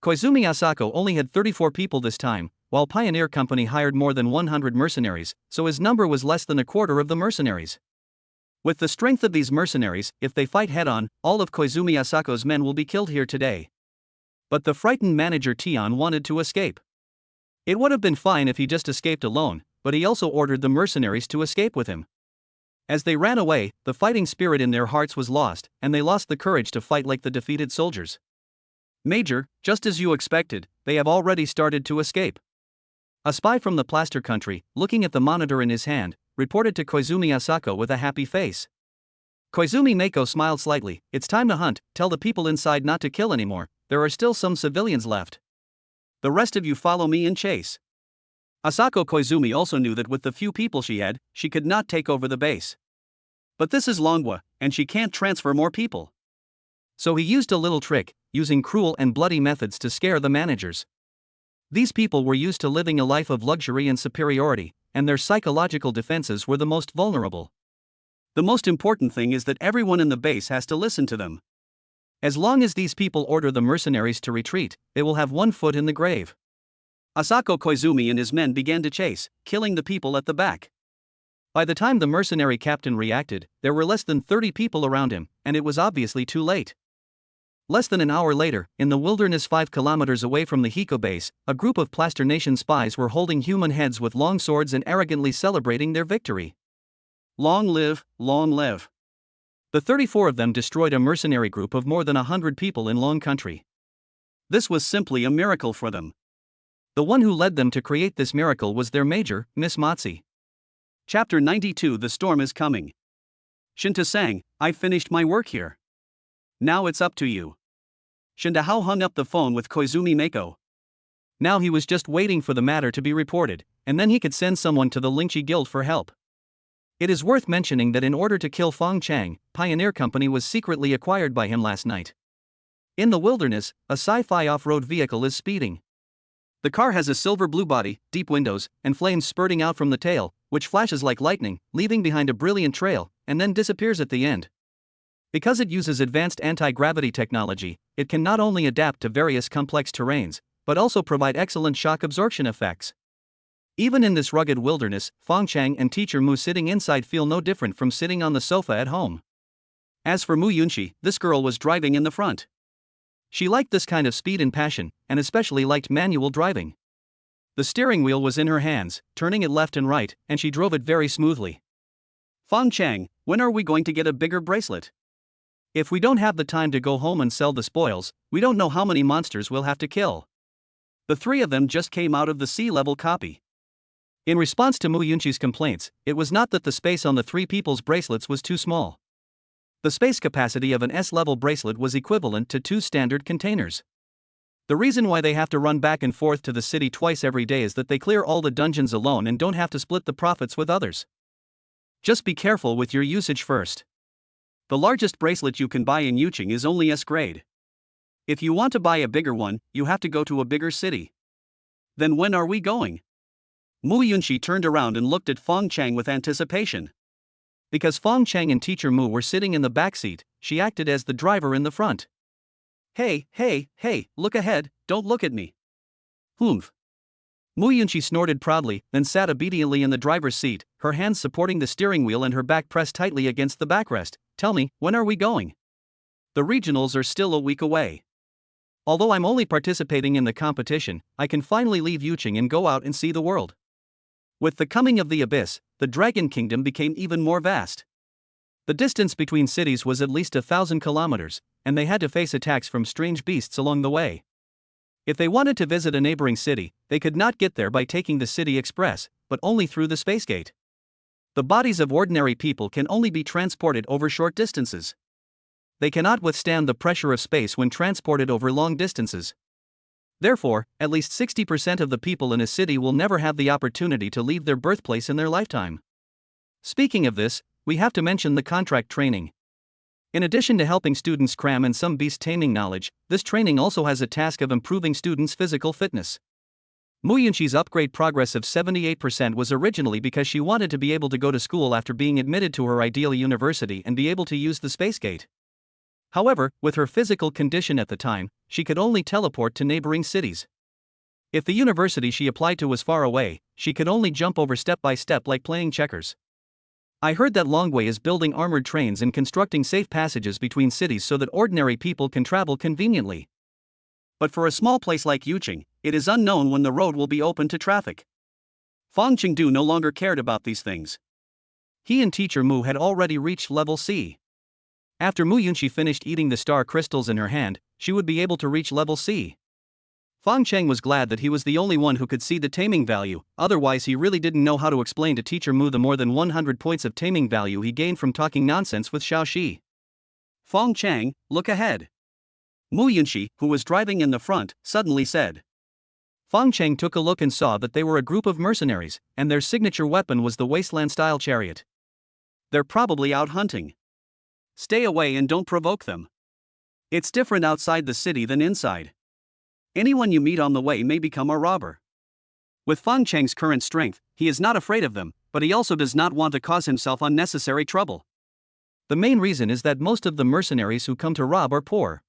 Koizumi Asako only had 34 people this time, while Pioneer Company hired more than 100 mercenaries, so his number was less than a quarter of the mercenaries. With the strength of these mercenaries, if they fight head-on, all of Koizumi Asako's men will be killed here today. But the frightened manager Tian wanted to escape. It would have been fine if he just escaped alone, but he also ordered the mercenaries to escape with him. As they ran away, the fighting spirit in their hearts was lost, and they lost the courage to fight like the defeated soldiers. Major, just as you expected, they have already started to escape. A spy from the plaster country, looking at the monitor in his hand, reported to Koizumi Asako with a happy face. Koizumi Mako smiled slightly. "It's time to hunt, tell the people inside not to kill anymore, there are still some civilians left. The rest of you follow me and chase." Asako Koizumi also knew that with the few people she had, she could not take over the base. But this is Longwa, and she can't transfer more people. So he used a little trick, using cruel and bloody methods to scare the managers. These people were used to living a life of luxury and superiority, and their psychological defenses were the most vulnerable. The most important thing is that everyone in the base has to listen to them. As long as these people order the mercenaries to retreat, they will have 1 foot in the grave. Asako Koizumi and his men began to chase, killing the people at the back. By the time the mercenary captain reacted, there were less than 30 people around him, and it was obviously too late. Less than an hour later, in the wilderness 5 kilometers away from the Hiko base, a group of Plaster Nation spies were holding human heads with long swords and arrogantly celebrating their victory. Long live, long live. The 34 of them destroyed a mercenary group of more than 100 people in Long Country. This was simply a miracle for them. The one who led them to create this miracle was their major, Miss Matsi. Chapter 92. The storm is coming. Shinta sang, "I finished my work here. Now it's up to you." Shinta hung up the phone with Koizumi Mako. Now he was just waiting for the matter to be reported, and then he could send someone to the Lingxi Guild for help. It is worth mentioning that in order to kill Fong Cheng, Pioneer Company was secretly acquired by him last night. In the wilderness, a sci-fi off-road vehicle is speeding. The car has a silver blue body, deep windows, and flames spurting out from the tail, which flashes like lightning, leaving behind a brilliant trail, and then disappears at the end. Because it uses advanced anti-gravity technology, it can not only adapt to various complex terrains, but also provide excellent shock absorption effects. Even in this rugged wilderness, Fong Cheng and teacher Mu sitting inside feel no different from sitting on the sofa at home. As for Mu Yunxi, this girl was driving in the front. She liked this kind of speed and passion, and especially liked manual driving. The steering wheel was in her hands, turning it left and right, and she drove it very smoothly. Fong Cheng, when are we going to get a bigger bracelet? If we don't have the time to go home and sell the spoils, we don't know how many monsters we'll have to kill. The three of them just came out of the sea-level copy. In response to Mu Yunxi's complaints, it was not that the space on the three people's bracelets was too small. The space capacity of an S-level bracelet was equivalent to 2 standard containers. The reason why they have to run back and forth to the city twice every day is that they clear all the dungeons alone and don't have to split the profits with others. Just be careful with your usage first. The largest bracelet you can buy in Yunxi is only S grade. If you want to buy a bigger one, you have to go to a bigger city. Then when are we going? Mu Yunxi turned around and looked at Fong Cheng with anticipation. Because Fong Cheng and teacher Mu were sitting in the back seat, she acted as the driver in the front. Hey, look ahead, don't look at me. Humph. Mu Yunxi snorted proudly, then sat obediently in the driver's seat, her hands supporting the steering wheel and her back pressed tightly against the backrest. Tell me, when are we going? The regionals are still a week away. Although I'm only participating in the competition, I can finally leave Yunxi and go out and see the world. With the coming of the Abyss, the Dragon Kingdom became even more vast. The distance between cities was at least 1,000 kilometers, and they had to face attacks from strange beasts along the way. If they wanted to visit a neighboring city, they could not get there by taking the City Express, but only through the Space Gate. The bodies of ordinary people can only be transported over short distances. They cannot withstand the pressure of space when transported over long distances. Therefore, at least 60% of the people in a city will never have the opportunity to leave their birthplace in their lifetime. Speaking of this, we have to mention the contract training. In addition to helping students cram in some beast taming knowledge, this training also has a task of improving students' physical fitness. Mu Yunxi's upgrade progress of 78% was originally because she wanted to be able to go to school after being admitted to her ideal university and be able to use the Space Gate. However, with her physical condition at the time, she could only teleport to neighboring cities. If the university she applied to was far away, she could only jump over step by step like playing checkers. I heard that Longwei is building armored trains and constructing safe passages between cities so that ordinary people can travel conveniently. But for a small place like Yunxi, it is unknown when the road will be open to traffic. Fong Chengdu no longer cared about these things. He and teacher Mu had already reached level C. After Mu Yunxi finished eating the star crystals in her hand, she would be able to reach level C. Fong Cheng was glad that he was the only one who could see the taming value, otherwise he really didn't know how to explain to teacher Mu the more than 100 points of taming value he gained from talking nonsense with Xiaoxi. Fong Cheng, look ahead. Mu Yunxi, who was driving in the front, suddenly said. Fong Cheng took a look and saw that they were a group of mercenaries, and their signature weapon was the wasteland-style chariot. They're probably out hunting. Stay away and don't provoke them. It's different outside the city than inside. Anyone you meet on the way may become a robber. With Fong Cheng's current strength, he is not afraid of them, but he also does not want to cause himself unnecessary trouble. The main reason is that most of the mercenaries who come to rob are poor.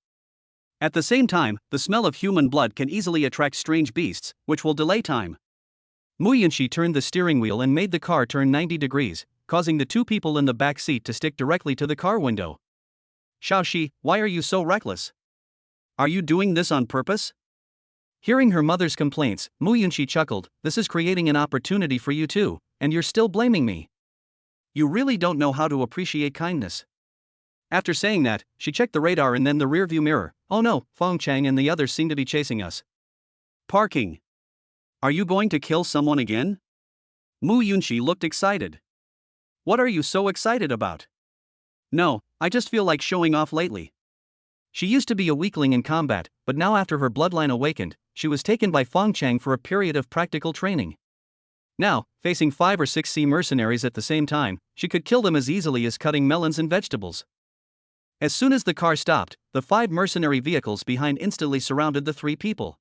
At the same time, the smell of human blood can easily attract strange beasts, which will delay time. Mu Yunxi turned the steering wheel and made the car turn 90 degrees, causing the two people in the back seat to stick directly to the car window. Xiaoxi, why are you so reckless? Are you doing this on purpose? Hearing her mother's complaints, Mu Yunxi chuckled. This is creating an opportunity for you too, and you're still blaming me. You really don't know how to appreciate kindness. After saying that, she checked the radar and then the rearview mirror. Oh no, Fong Cheng and the others seem to be chasing us. Parking. Are you going to kill someone again? Mu Yunxi looked excited. What are you so excited about? No, I just feel like showing off lately. She used to be a weakling in combat, but now after her bloodline awakened, she was taken by Fong Cheng for a period of practical training. Now, facing 5 or 6 sea mercenaries at the same time, she could kill them as easily as cutting melons and vegetables. As soon as the car stopped, the 5 mercenary vehicles behind instantly surrounded the 3 people.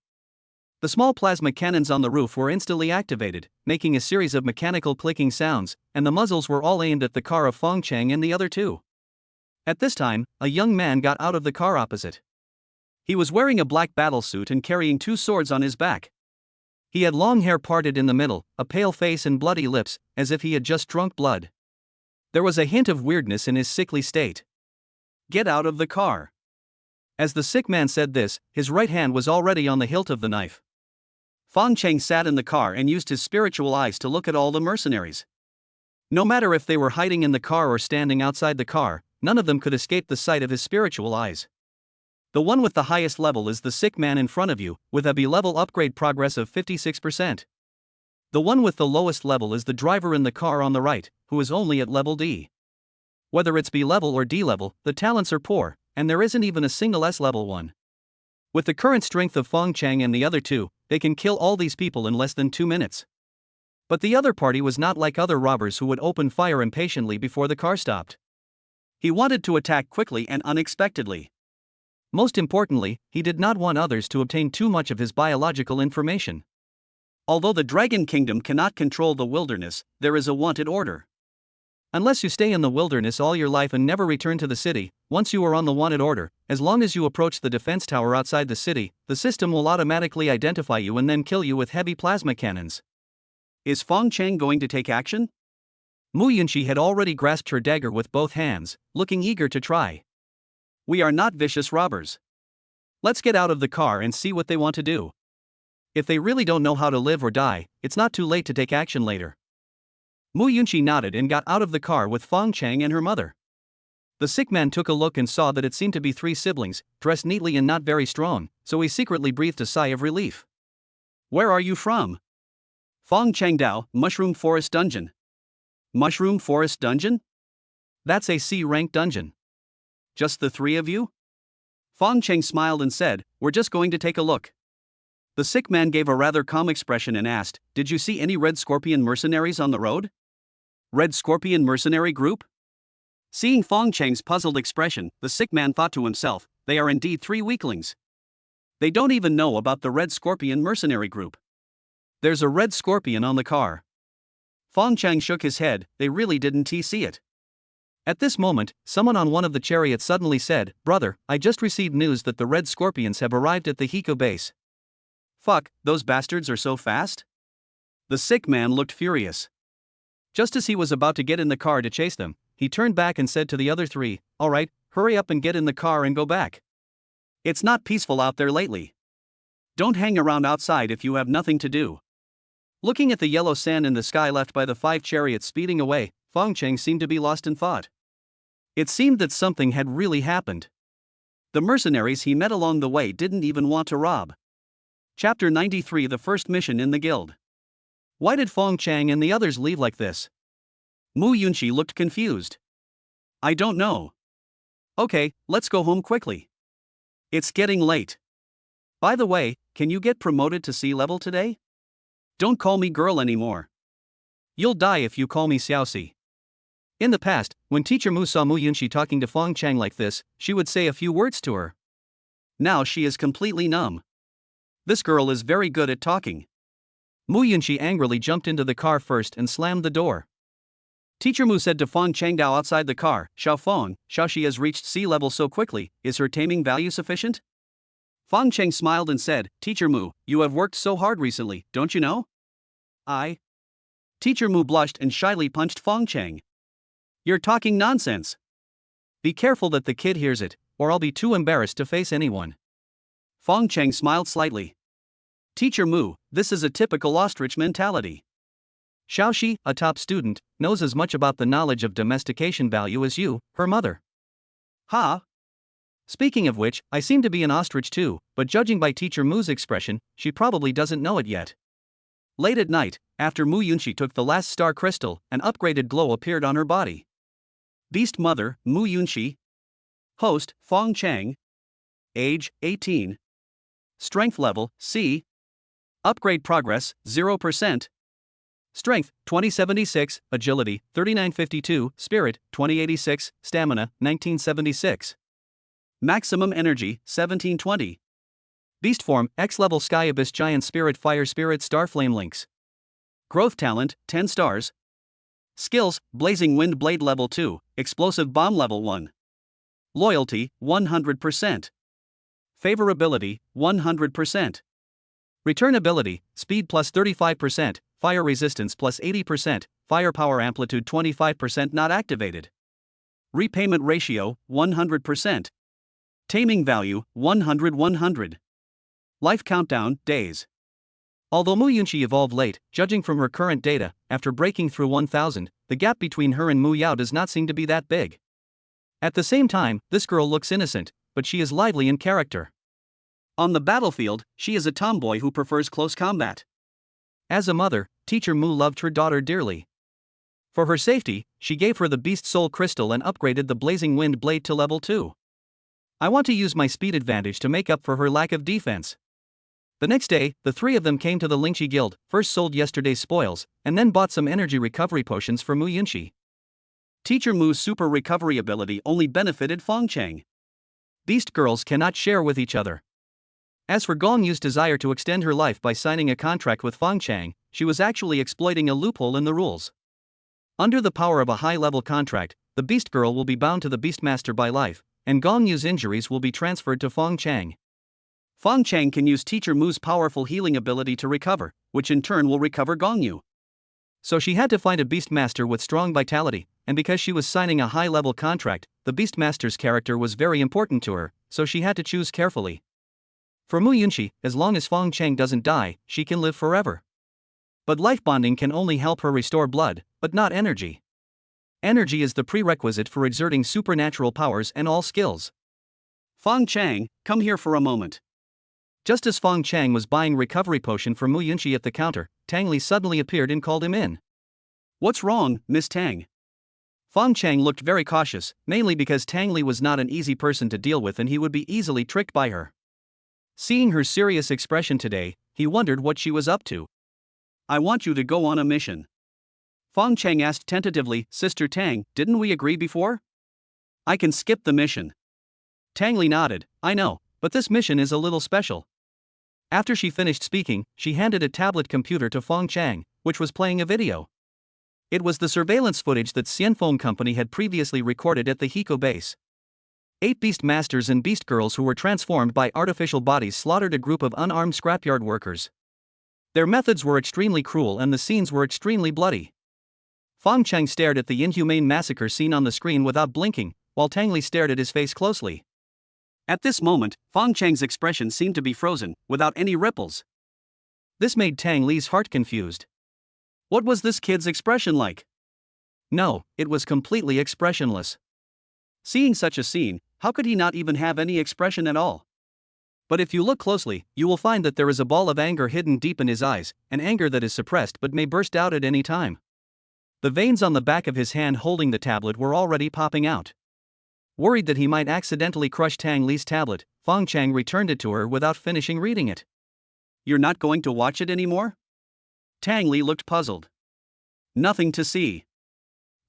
The small plasma cannons on the roof were instantly activated, making a series of mechanical clicking sounds, and the muzzles were all aimed at the car of Fong Cheng and the other 2. At this time, a young man got out of the car opposite. He was wearing a black battlesuit and carrying 2 swords on his back. He had long hair parted in the middle, a pale face and bloody lips, as if he had just drunk blood. There was a hint of weirdness in his sickly state. "Get out of the car." As the sick man said this, his right hand was already on the hilt of the knife. Fong Cheng sat in the car and used his spiritual eyes to look at all the mercenaries. No matter if they were hiding in the car or standing outside the car, none of them could escape the sight of his spiritual eyes. The one with the highest level is the sick man in front of you, with a B-level upgrade progress of 56%. The one with the lowest level is the driver in the car on the right, who is only at level D. Whether it's B-level or D-level, the talents are poor, and there isn't even a single S-level one. With the current strength of Fong Cheng and the other 2, they can kill all these people in less than 2 minutes. But the other party was not like other robbers who would open fire impatiently before the car stopped. He wanted to attack quickly and unexpectedly. Most importantly, he did not want others to obtain too much of his biological information. Although the Dragon Kingdom cannot control the wilderness, there is a wanted order. Unless you stay in the wilderness all your life and never return to the city, once you are on the wanted order, as long as you approach the defense tower outside the city, the system will automatically identify you and then kill you with heavy plasma cannons. Is Fong Cheng going to take action? Yunxi had already grasped her dagger with both hands, looking eager to try. We are not vicious robbers. Let's get out of the car and see what they want to do. If they really don't know how to live or die, it's not too late to take action later. Yunxi nodded and got out of the car with Fong Cheng and her mother. The sick man took a look and saw that it seemed to be 3 siblings, dressed neatly and not very strong, so he secretly breathed a sigh of relief. Where are you from? Fong Cheng Dao, Mushroom Forest Dungeon. Mushroom Forest Dungeon? That's a C-rank dungeon. Just the 3 of you? Fong Cheng smiled and said, "We're just going to take a look." The sick man gave a rather calm expression and asked, "Did you see any Red Scorpion mercenaries on the road?" Red Scorpion mercenary group? Seeing Fong Cheng's puzzled expression, the sick man thought to himself, they are indeed 3 weaklings. They don't even know about the Red Scorpion mercenary group. There's a Red Scorpion on the car. Fong Cheng shook his head, they really didn't see it. At this moment, someone on one of the chariots suddenly said, "Brother, I just received news that the Red Scorpions have arrived at the Hiko base." Fuck, those bastards are so fast? The sick man looked furious. Just as he was about to get in the car to chase them, he turned back and said to the other 3, "All right, hurry up and get in the car and go back. It's not peaceful out there lately. Don't hang around outside if you have nothing to do." Looking at the yellow sand in the sky left by the 5 chariots speeding away, Fong Cheng seemed to be lost in thought. It seemed that something had really happened. The mercenaries he met along the way didn't even want to rob. Chapter 93, the first mission in the guild. Why did Fong Cheng and the others leave like this? Yunxi looked confused. I don't know. Okay, let's go home quickly. It's getting late. By the way, can you get promoted to C level today? Don't call me girl anymore. You'll die if you call me Xiaoxi. In the past, when Teacher Mu saw Yunxi talking to Fong Cheng like this, she would say a few words to her. Now she is completely numb. This girl is very good at talking. Yunxi angrily jumped into the car first and slammed the door. Teacher Mu said to Fong Cheng Dao outside the car, Xiaoxi has reached C level so quickly, is her taming value sufficient? Fong Cheng smiled and said, Teacher Mu, you have worked so hard recently, don't you know? Teacher Mu blushed and shyly punched Fong Cheng. You're talking nonsense. Be careful that the kid hears it, or I'll be too embarrassed to face anyone. Fong Cheng smiled slightly. Teacher Mu, this is a typical ostrich mentality. Xiaoxi, a top student, knows as much about the knowledge of domestication value as you, her mother. Ha! Speaking of which, I seem to be an ostrich too, but judging by Teacher Mu's expression, she probably doesn't know it yet. Late at night, after Yunxi took the last star crystal, an upgraded glow appeared on her body. Beast Mother, Yunxi. Host, Fong Cheng. Age, 18. Strength level, C. Upgrade progress, 0%. Strength, 2076, Agility, 3952, Spirit, 2086, Stamina, 1976. Maximum energy, 1720. Beast form, X-level Sky Abyss Giant Spirit Fire Spirit Starflame Links. Growth talent, 10 stars. Skills, Blazing Wind Blade level 2, Explosive Bomb level 1. Loyalty, 100%. Favorability, 100%. Return ability, Speed plus 35%, Fire Resistance plus 80%, Firepower Amplitude 25% not activated. Repayment ratio, 100%. Taming value, 100-100. Life countdown, days. Although Mu Yunxi evolved late, judging from her current data, after breaking through 1000, the gap between her and Mu Yao does not seem to be that big. At the same time, this girl looks innocent, but she is lively in character. On the battlefield, she is a tomboy who prefers close combat. As a mother, teacher Mu loved her daughter dearly. For her safety, she gave her the Beast Soul Crystal and upgraded the Blazing Wind Blade to level 2. I want to use my speed advantage to make up for her lack of defense. The next day, the three of them came to the Yunxi Guild, first sold yesterday's spoils, and then bought some energy recovery potions for Mu Yunxi. Teacher Mu's super recovery ability only benefited Fong Cheng. Beast girls cannot share with each other. As for Gong Yu's desire to extend her life by signing a contract with Fang Cheng, she was actually exploiting a loophole in the rules. Under the power of a high-level contract, the Beast Girl will be bound to the Beastmaster by life, and Gong Yu's injuries will be transferred to Fong Cheng. Fong Cheng can use Teacher Mu's powerful healing ability to recover, which in turn will recover Gong Yu. So she had to find a Beastmaster with strong vitality, and because she was signing a high-level contract, the Beastmaster's character was very important to her, so she had to choose carefully. For Mu Yunxi, as long as Fong Cheng doesn't die, she can live forever. But life bonding can only help her restore blood, but not energy. Energy is the prerequisite for exerting supernatural powers and all skills. Fong Cheng, come here for a moment. Just as Fong Cheng was buying recovery potion for Mu Yunxi at the counter, Tang Li suddenly appeared and called him in. What's wrong, Miss Tang? Fong Cheng looked very cautious, mainly because Tang Li was not an easy person to deal with and he would be easily tricked by her. Seeing her serious expression today, he wondered what she was up to. I want you to go on a mission. Fong Cheng asked tentatively, Sister Tang, didn't we agree before? I can skip the mission. Tang Li nodded, I know, but this mission is a little special. After she finished speaking, she handed a tablet computer to Fong Cheng, which was playing a video. It was the surveillance footage that Xianfeng Company had previously recorded at the Hiko base. 8 beast masters and beast girls who were transformed by artificial bodies slaughtered a group of unarmed scrapyard workers. Their methods were extremely cruel and the scenes were extremely bloody. Fong Cheng stared at the inhumane massacre scene on the screen without blinking, while Tang Li stared at his face closely. At this moment, Fong Cheng's expression seemed to be frozen, without any ripples. This made Tang Li's heart confused. What was this kid's expression like? No, it was completely expressionless. Seeing such a scene, how could he not even have any expression at all? But if you look closely, you will find that there is a ball of anger hidden deep in his eyes, an anger that is suppressed but may burst out at any time. The veins on the back of his hand holding the tablet were already popping out. Worried that he might accidentally crush Tang Li's tablet, Fong Cheng returned it to her without finishing reading it. You're not going to watch it anymore? Tang Li looked puzzled. Nothing to see.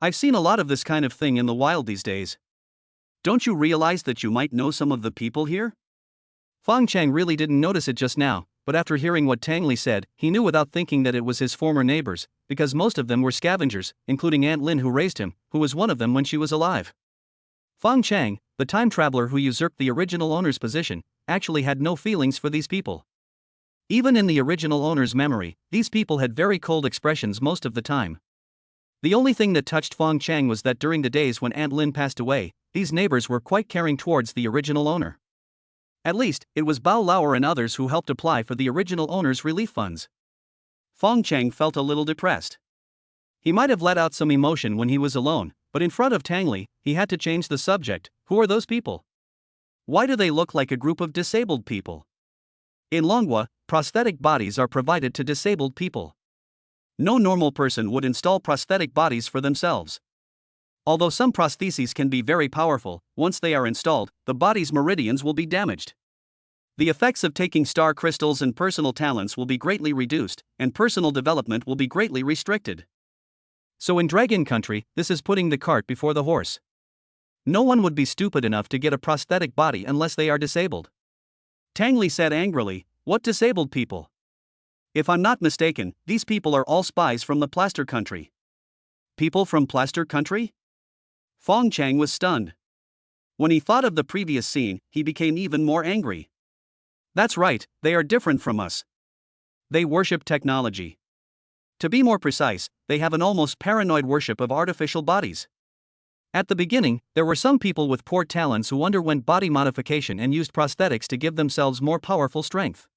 I've seen a lot of this kind of thing in the wild these days. Don't you realize that you might know some of the people here? Fong Cheng really didn't notice it just now, but after hearing what Tang Li said, he knew without thinking that it was his former neighbors, because most of them were scavengers, including Aunt Lin who raised him, who was one of them when she was alive. Fong Cheng, the time traveler who usurped the original owner's position, actually had no feelings for these people. Even in the original owner's memory, these people had very cold expressions most of the time. The only thing that touched Fong Cheng was that during the days when Aunt Lin passed away, these neighbors were quite caring towards the original owner. At least, it was Bao Lauer and others who helped apply for the original owner's relief funds. Fong Cheng felt a little depressed. He might have let out some emotion when he was alone, but in front of Tang Li, he had to change the subject. Who are those people? Why do they look like a group of disabled people? In Longhua, prosthetic bodies are provided to disabled people. No normal person would install prosthetic bodies for themselves. Although some prostheses can be very powerful, once they are installed, the body's meridians will be damaged. The effects of taking star crystals and personal talents will be greatly reduced, and personal development will be greatly restricted. So in Dragon Country, this is putting the cart before the horse. No one would be stupid enough to get a prosthetic body unless they are disabled. Tang Li said angrily, "What disabled people? If I'm not mistaken, these people are all spies from the Plaster Country." People from Plaster Country? Fong Cheng was stunned. When he thought of the previous scene, he became even more angry. That's right, they are different from us. They worship technology. To be more precise, they have an almost paranoid worship of artificial bodies. At the beginning, there were some people with poor talents who underwent body modification and used prosthetics to give themselves more powerful strength.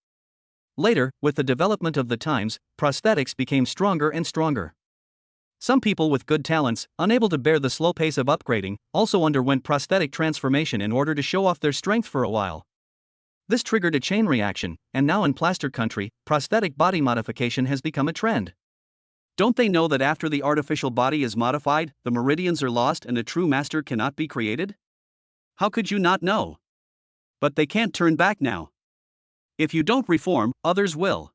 Later, with the development of the times, prosthetics became stronger and stronger. Some people with good talents, unable to bear the slow pace of upgrading, also underwent prosthetic transformation in order to show off their strength for a while. This triggered a chain reaction, and now in Plaster Country, prosthetic body modification has become a trend. Don't they know that after the artificial body is modified, the meridians are lost and a true master cannot be created? How could you not know? But they can't turn back now. If you don't reform, others will.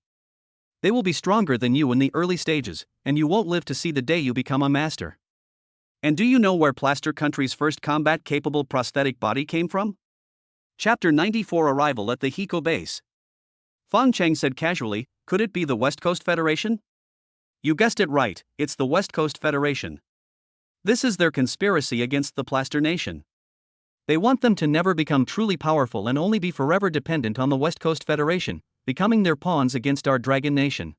They will be stronger than you in the early stages, and you won't live to see the day you become a master. And do you know where Plaster Country's first combat-capable prosthetic body came from? Chapter 94 Arrival at the Hiko Base. Fong Cheng said casually, "Could it be the West Coast Federation?" You guessed it right, it's the West Coast Federation. This is their conspiracy against the Plaster Nation. They want them to never become truly powerful and only be forever dependent on the West Coast Federation, becoming their pawns against our Dragon Nation.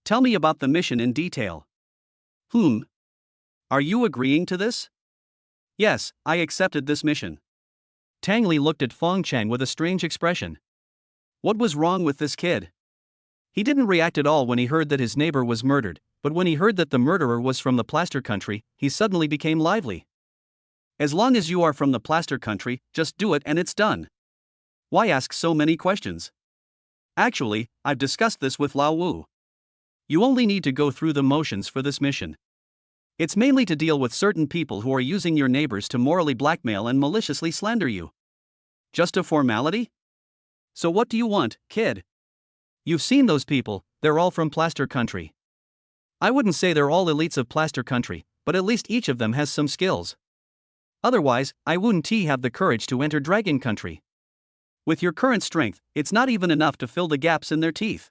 Tell me about the mission in detail. Are you agreeing to this? Yes, I accepted this mission. Tang Li looked at Fong Cheng with a strange expression. What was wrong with this kid? He didn't react at all when he heard that his neighbor was murdered, but when he heard that the murderer was from the Plaster Country, he suddenly became lively. As long as you are from the Plaster Country, just do it and it's done. Why ask so many questions? Actually, I've discussed this with Lao Wu. You only need to go through the motions for this mission. It's mainly to deal with certain people who are using your neighbors to morally blackmail and maliciously slander you. Just a formality? So what do you want, kid? You've seen those people, they're all from Plaster Country. I wouldn't say they're all elites of Plaster Country, but at least each of them has some skills. Otherwise, I wouldn't have the courage to enter Dragon Country. With your current strength, it's not even enough to fill the gaps in their teeth.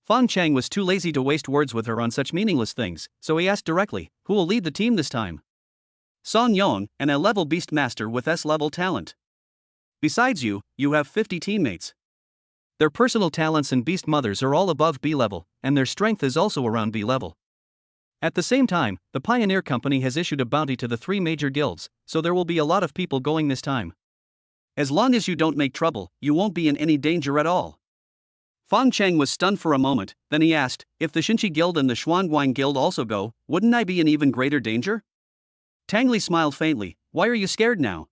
Fang Cheng was too lazy to waste words with her on such meaningless things, so he asked directly, who will lead the team this time? Song Yong, an A-level beast master with S-level talent. Besides you have 50 teammates. Their personal talents and beast mothers are all above B level, and their strength is also around B level. At the same time, the Pioneer Company has issued a bounty to the 3 major guilds, so there will be a lot of people going this time. As long as you don't make trouble, you won't be in any danger at all. Fang Cheng was stunned for a moment, then he asked, if the Yunxi Guild and the Xuanguang Guild also go, wouldn't I be in even greater danger? Tang Li smiled faintly, why are you scared now?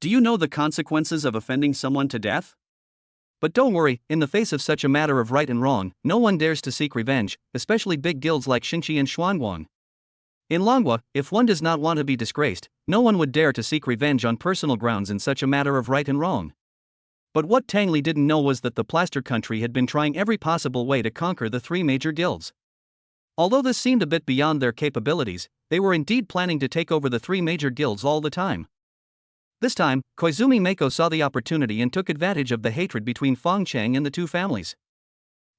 Do you know the consequences of offending someone to death? But don't worry, in the face of such a matter of right and wrong, no one dares to seek revenge, especially big guilds like Yunxi and Xuanguang. In Longhua, if one does not want to be disgraced, no one would dare to seek revenge on personal grounds in such a matter of right and wrong. But what Tang Li didn't know was that the Plaster Country had been trying every possible way to conquer the 3 major guilds. Although this seemed a bit beyond their capabilities, they were indeed planning to take over the 3 major guilds all the time. This time, Koizumi Mako saw the opportunity and took advantage of the hatred between Fong Cheng and the 2 families.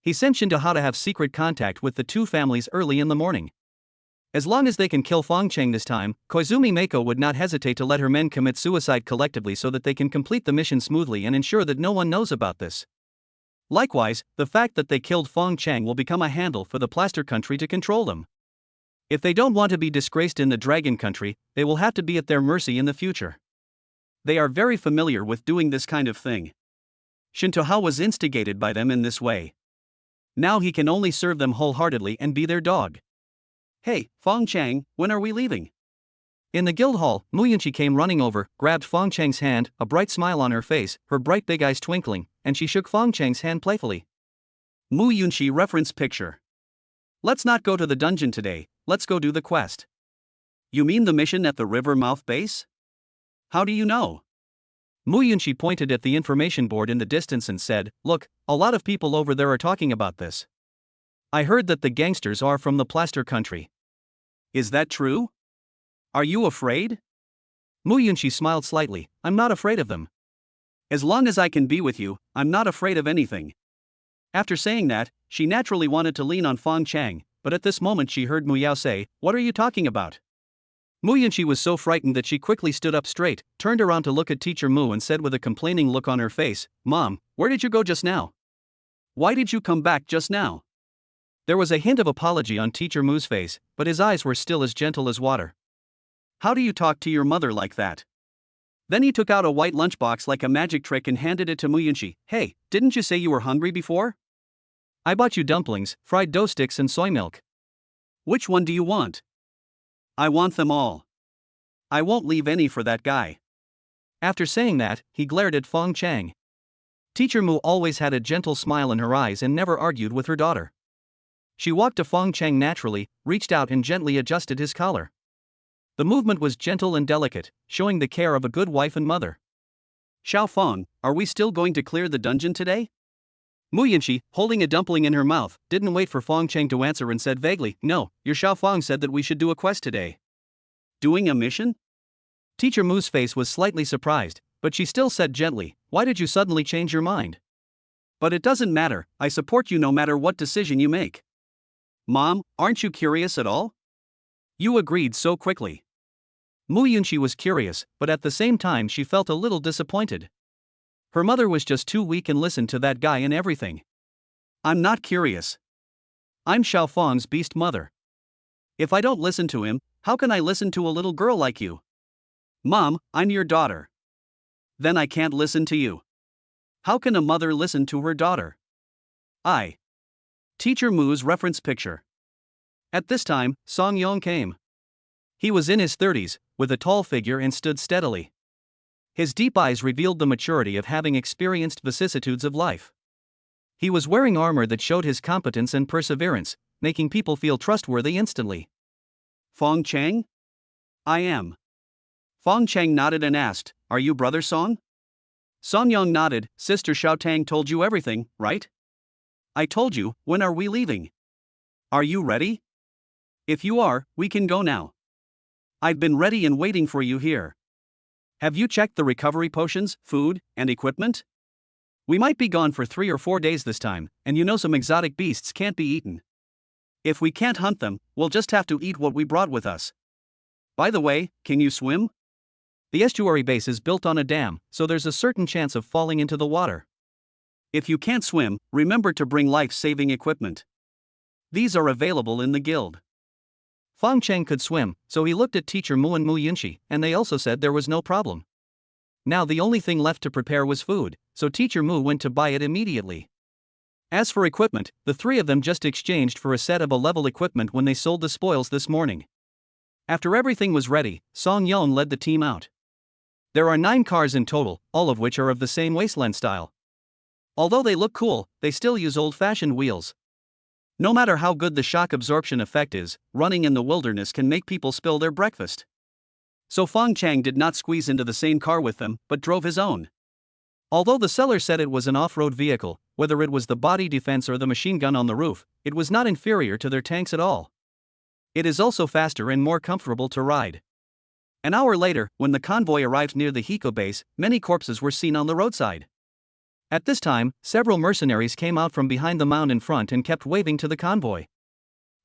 He sent Shinta to have secret contact with the 2 families early in the morning. As long as they can kill Fong Cheng this time, Koizumi Mako would not hesitate to let her men commit suicide collectively so that they can complete the mission smoothly and ensure that no one knows about this. Likewise, the fact that they killed Fong Cheng will become a handle for the Plaster Country to control them. If they don't want to be disgraced in the Dragon Country, they will have to be at their mercy in the future. They are very familiar with doing this kind of thing. Shinta was instigated by them in this way. Now he can only serve them wholeheartedly and be their dog. Hey, Fong Cheng, when are we leaving? In the guild hall, Yunxi came running over, grabbed Fong Cheng's hand, a bright smile on her face, her bright big eyes twinkling, and she shook Fong Cheng's hand playfully. Yunxi reference picture. Let's not go to the dungeon today, let's go do the quest. You mean the mission at the river mouth base? How do you know? Mu Yunxi pointed at the information board in the distance and said, "Look, a lot of people over there are talking about this. I heard that the gangsters are from the plaster country." Is that true? Are you afraid? Mu Yunxi smiled slightly. "I'm not afraid of them. As long as I can be with you, I'm not afraid of anything." After saying that, she naturally wanted to lean on Fong Cheng, but at this moment she heard Mu Yao say, "What are you talking about?" Mu Yunxi was so frightened that she quickly stood up straight, turned around to look at Teacher Mu and said with a complaining look on her face, "Mom, where did you go just now? Why did you come back just now?" There was a hint of apology on Teacher Mu's face, but his eyes were still as gentle as water. "How do you talk to your mother like that?" Then he took out a white lunchbox like a magic trick and handed it to Mu Yunxi. "Hey, didn't you say you were hungry before? I bought you dumplings, fried dough sticks and soy milk. Which one do you want?" "I want them all. I won't leave any for that guy." After saying that, he glared at Fong Cheng. Teacher Mu always had a gentle smile in her eyes and never argued with her daughter. She walked to Fong Cheng naturally, reached out and gently adjusted his collar. The movement was gentle and delicate, showing the care of a good wife and mother. "Xiao Fong, are we still going to clear the dungeon today?" Mu Yunxi, holding a dumpling in her mouth, didn't wait for Fong Cheng to answer and said vaguely, "No, your Xiao Fong said that we should do a quest today." "Doing a mission?" Teacher Mu's face was slightly surprised, but she still said gently, "Why did you suddenly change your mind?" "But it doesn't matter, I support you no matter what decision you make." "Mom, aren't you curious at all? You agreed so quickly." Mu Yunxi was curious, but at the same time she felt a little disappointed. Her mother was just too weak and listened to that guy in everything. "I'm not curious. I'm Xiao Fong's beast mother. If I don't listen to him, how can I listen to a little girl like you?" "Mom, I'm your daughter." "Then I can't listen to you. How can a mother listen to her daughter?" Teacher Mu's reference picture. At this time, Song Yong came. He was in his 30s, with a tall figure and stood steadily. His deep eyes revealed the maturity of having experienced vicissitudes of life. He was wearing armor that showed his competence and perseverance, making people feel trustworthy instantly. "Fong Cheng?" "I am." Fong Cheng nodded and asked, "Are you brother Song?" Song Yong nodded. "Sister Xiao Tang told you everything, right?" "I told you. When are we leaving?" "Are you ready?" "If you are, we can go now. I've been ready and waiting for you here." "Have you checked the recovery potions, food, and equipment? We might be gone for 3 or 4 days this time, and you know some exotic beasts can't be eaten. If we can't hunt them, we'll just have to eat what we brought with us. By the way, can you swim?" The estuary base is built on a dam, so there's a certain chance of falling into the water. "If you can't swim, remember to bring life-saving equipment. These are available in the guild." Fong Cheng could swim, so he looked at Teacher Mu and Mu Yunxi, and they also said there was no problem. Now the only thing left to prepare was food, so Teacher Mu went to buy it immediately. As for equipment, the three of them just exchanged for a set of A-level equipment when they sold the spoils this morning. After everything was ready, Song Yong led the team out. There are 9 cars in total, all of which are of the same wasteland style. Although they look cool, they still use old-fashioned wheels. No matter how good the shock absorption effect is, running in the wilderness can make people spill their breakfast. So Fong Cheng did not squeeze into the same car with them, but drove his own. Although the seller said it was an off-road vehicle, whether it was the body defense or the machine gun on the roof, it was not inferior to their tanks at all. It is also faster and more comfortable to ride. An hour later, when the convoy arrived near the Hiko base, many corpses were seen on the roadside. At this time, several mercenaries came out from behind the mound in front and kept waving to the convoy.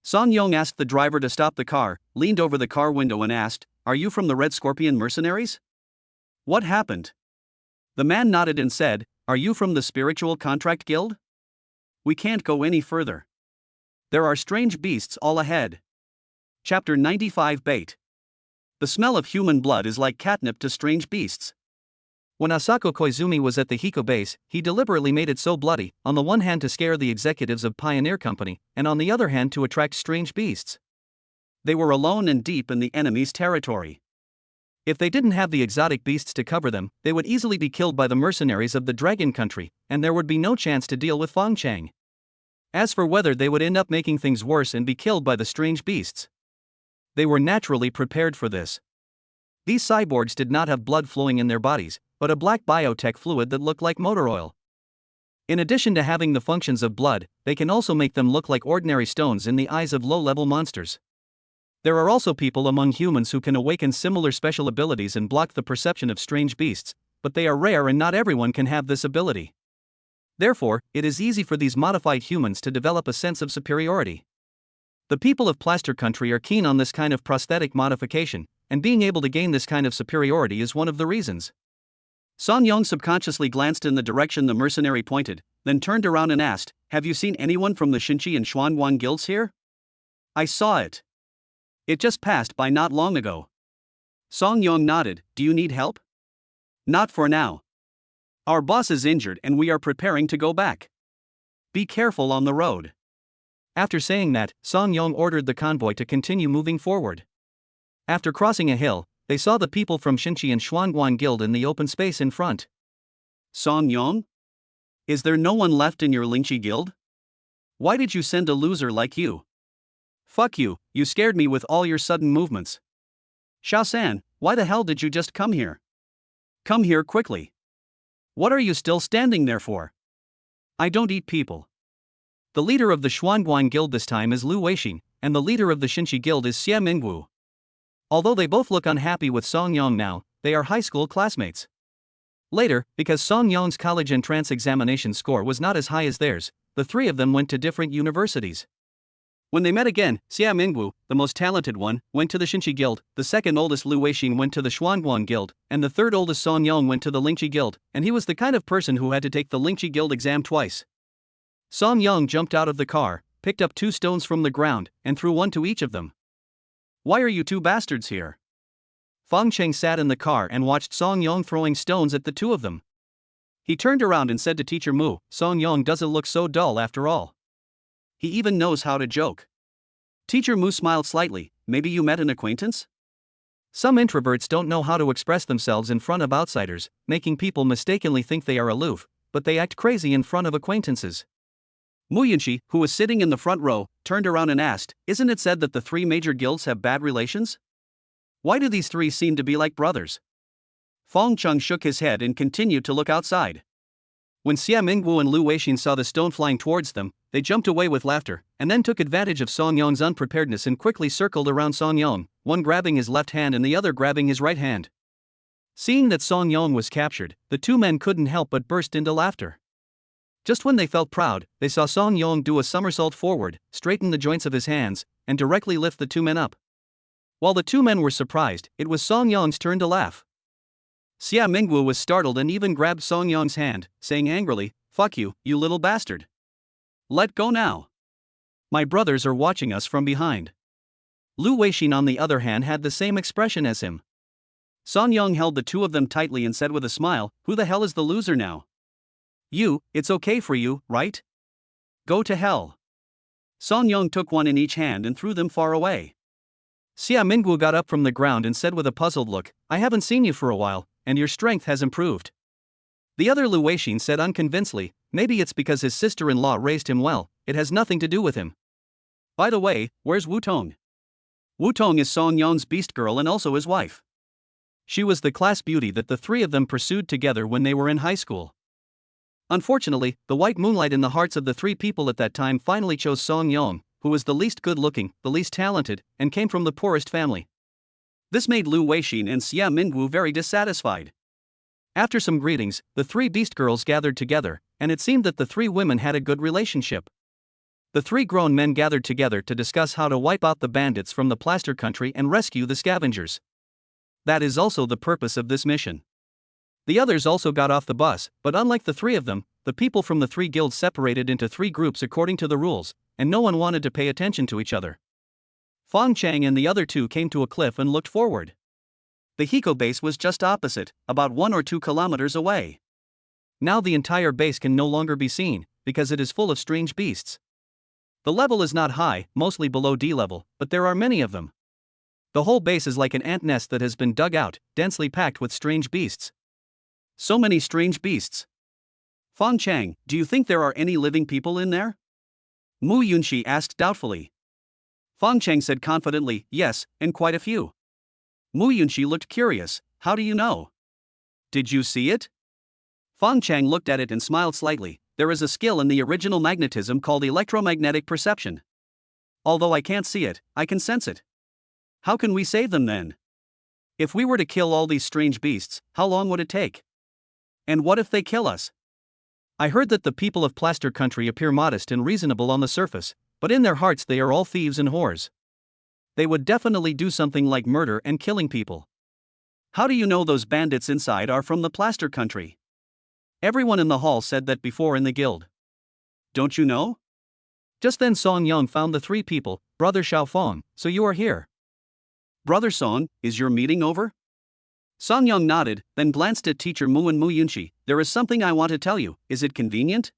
Song Yong asked the driver to stop the car, leaned over the car window and asked, "Are you from the Red Scorpion mercenaries?" "What happened?" The man nodded and said, "Are you from the Spiritual Contract Guild?" "We can't go any further. There are strange beasts all ahead." Chapter 95 Bait. The smell of human blood is like catnip to strange beasts. When Asako Koizumi was at the Hiko base, he deliberately made it so bloody, on the one hand to scare the executives of Pioneer Company, and on the other hand to attract strange beasts. They were alone and deep in the enemy's territory. If they didn't have the exotic beasts to cover them, they would easily be killed by the mercenaries of the Dragon Country, and there would be no chance to deal with Fong Cheng. As for whether they would end up making things worse and be killed by the strange beasts, they were naturally prepared for this. These cyborgs did not have blood flowing in their bodies, but a black biotech fluid that looked like motor oil. In addition to having the functions of blood, they can also make them look like ordinary stones in the eyes of low-level monsters. There are also people among humans who can awaken similar special abilities and block the perception of strange beasts, but they are rare and not everyone can have this ability. Therefore, it is easy for these modified humans to develop a sense of superiority. The people of Plaster Country are keen on this kind of prosthetic modification, and being able to gain this kind of superiority is one of the reasons. Song Yong subconsciously glanced in the direction the mercenary pointed, then turned around and asked, "Have you seen anyone from the Yunxi and Xuanguan guilds here?" "I saw it. It just passed by not long ago." Song Yong nodded. "Do you need help?" "Not for now. Our boss is injured and we are preparing to go back. Be careful on the road." After saying that, Song Yong ordered the convoy to continue moving forward. After crossing a hill, they saw the people from Yunxi and Xuanguan Guild in the open space in front. "Song Yong? Is there no one left in your Yunxi guild? Why did you send a loser like you?" "Fuck you, you scared me with all your sudden movements." "Xiaosan, why the hell did you just come here? Come here quickly. What are you still standing there for?" "I don't eat people." The leader of the Xuanguan Guild this time is Lu Weixin, and the leader of the Yunxi Guild is Xia Mingwu. Although they both look unhappy with Song Yong now, they are high school classmates. Later, because Song Yong's college entrance examination score was not as high as theirs, the three of them went to different universities. When they met again, Xia Mingwu, the most talented one, went to the Yunxi Guild, the second oldest Lu Weixin went to the Xuanguan Guild, and the third oldest Song Yong went to the Yunxi Guild, and he was the kind of person who had to take the Yunxi Guild exam twice. Song Yong jumped out of the car, picked up 2 stones from the ground, and threw one to each of them. "Why are you two bastards here?" Fong Cheng sat in the car and watched Song Yong throwing stones at the two of them. He turned around and said to Teacher Mu, "Song Yong doesn't look so dull after all. He even knows how to joke." Teacher Mu smiled slightly. "Maybe you met an acquaintance?" Some introverts don't know how to express themselves in front of outsiders, making people mistakenly think they are aloof, but they act crazy in front of acquaintances. Mu Yunxi, who was sitting in the front row, turned around and asked, "Isn't it said that the 3 major guilds have bad relations? Why do these 3 seem to be like brothers?" Fong Cheng shook his head and continued to look outside. When Xia Mingwu and Lu Weixin saw the stone flying towards them, they jumped away with laughter, and then took advantage of Song Yong's unpreparedness and quickly circled around Song Yong, one grabbing his left hand and the other grabbing his right hand. Seeing that Song Yong was captured, the 2 men couldn't help but burst into laughter. Just when they felt proud, they saw Song Yong do a somersault forward, straighten the joints of his hands, and directly lift the 2 men up. While the 2 men were surprised, it was Song Yong's turn to laugh. Xia Mingwu was startled and even grabbed Song Yong's hand, saying angrily, "Fuck you, you little bastard. Let go now. My brothers are watching us from behind." Lu Weixin on the other hand had the same expression as him. Song Yong held the 2 of them tightly and said with a smile, "Who the hell is the loser now? You, it's okay for you, right? Go to hell." Song Yong took one in each hand and threw them far away. Xia Mingwu got up from the ground and said with a puzzled look, "I haven't seen you for a while, and your strength has improved." The other Lu Weixin said unconvincedly, "Maybe it's because his sister-in-law raised him well, it has nothing to do with him. By the way, where's Wu Tong?" Wu Tong is Song Yong's beast girl and also his wife. She was the class beauty that the 3 of them pursued together when they were in high school. Unfortunately, the white moonlight in the hearts of the 3 people at that time finally chose Song Yong, who was the least good-looking, the least talented, and came from the poorest family. This made Lu Weixin and Xia Mingwu very dissatisfied. After some greetings, the 3 beast girls gathered together, and it seemed that the 3 women had a good relationship. The 3 grown men gathered together to discuss how to wipe out the bandits from the Plaster Country and rescue the scavengers. That is also the purpose of this mission. The others also got off the bus, but unlike the 3 of them, the people from the 3 guilds separated into 3 groups according to the rules, and no one wanted to pay attention to each other. Fong Cheng and the other 2 came to a cliff and looked forward. The Hiko base was just opposite, about 1 or 2 kilometers away. Now the entire base can no longer be seen, because it is full of strange beasts. The level is not high, mostly below D level, but there are many of them. The whole base is like an ant nest that has been dug out, densely packed with strange beasts. So many strange beasts. Fong Cheng, do you think there are any living people in there? Mu Yunxi asked doubtfully. Fong Cheng said confidently, "Yes, and quite a few." Yunxi looked curious. How do you know? Did you see it? Fong Cheng looked at it and smiled slightly. There is a skill in the original magnetism called electromagnetic perception. Although I can't see it, I can sense it. How can we save them then? If we were to kill all these strange beasts, how long would it take? And what if they kill us? I heard that the people of Plaster Country appear modest and reasonable on the surface, but in their hearts they are all thieves and whores. They would definitely do something like murder and killing people. How do you know those bandits inside are from the Plaster Country? Everyone in the hall said that before in the guild. Don't you know? Just then Song Yang found the three people. Brother Xiaofeng, so you are here. Brother Song, is your meeting over? Song Yang nodded, then glanced at teacher Mu and Yunxi. There is something I want to tell you, is it convenient?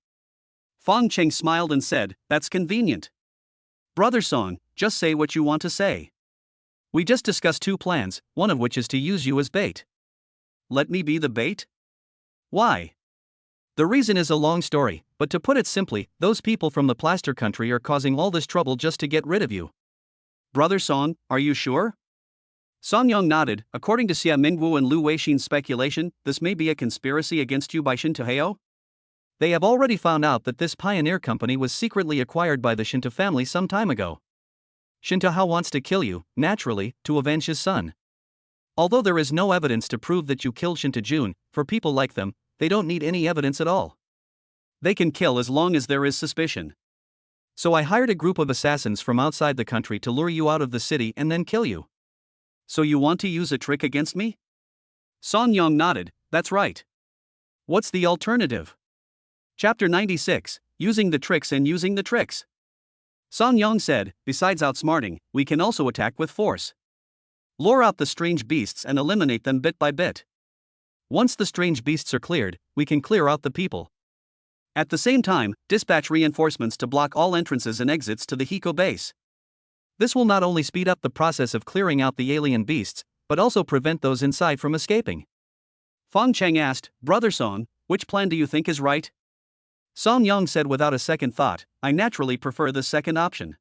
Fong Cheng smiled and said, that's convenient. Brother Song, just say what you want to say. We just discussed two plans, one of which is to use you as bait. Let me be the bait? Why? The reason is a long story, but to put it simply, those people from the Plaster Country are causing all this trouble just to get rid of you. Brother Song, are you sure? Song Yang nodded. According to Xia Mingwu and Lu Weixin's speculation, this may be a conspiracy against you by Shinta. They have already found out that this pioneer company was secretly acquired by the Shinta family some time ago. Shinta wants to kill you, naturally, to avenge his son. Although there is no evidence to prove that you killed Shinta Jun, for people like them, they don't need any evidence at all. They can kill as long as there is suspicion. So I hired a group of assassins from outside the country to lure you out of the city and then kill you. So you want to use a trick against me? Song Yang nodded. That's right. What's the alternative? Chapter 96, Using the Tricks and Using the Tricks. Song Yang said, besides outsmarting, we can also attack with force. Lure out the strange beasts and eliminate them bit by bit. Once the strange beasts are cleared, we can clear out the people. At the same time, dispatch reinforcements to block all entrances and exits to the Hiko base. This will not only speed up the process of clearing out the alien beasts, but also prevent those inside from escaping. Fong Cheng asked, Brother Song, which plan do you think is right? Song Yang said without a second thought, I naturally prefer the second option.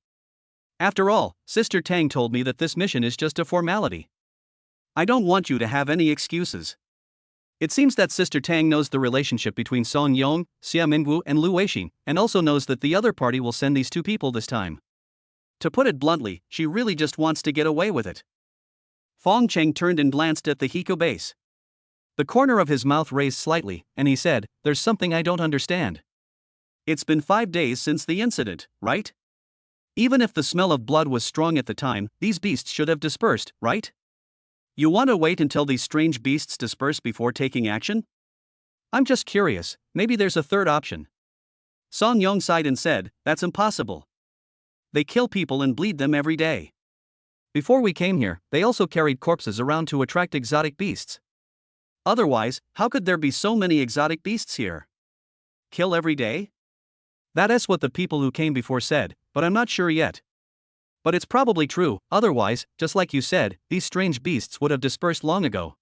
After all, Sister Tang told me that this mission is just a formality. I don't want you to have any excuses. It seems that Sister Tang knows the relationship between Song Yang, Xia Mingwu and Lu Weixin, and also knows that the other party will send these two people this time. To put it bluntly, she really just wants to get away with it. Fong Cheng turned and glanced at the Hiko base. The corner of his mouth raised slightly, and he said, There's something I don't understand. It's been 5 days since the incident, right? Even if the smell of blood was strong at the time, these beasts should have dispersed, right? You want to wait until these strange beasts disperse before taking action? I'm just curious, maybe there's a third option. Song Yang sighed and said, That's impossible. They kill people and bleed them every day. Before we came here, they also carried corpses around to attract exotic beasts. Otherwise, how could there be so many exotic beasts here? Kill every day? That's what the people who came before said, but I'm not sure yet. But it's probably true, otherwise, just like you said, these strange beasts would have dispersed long ago.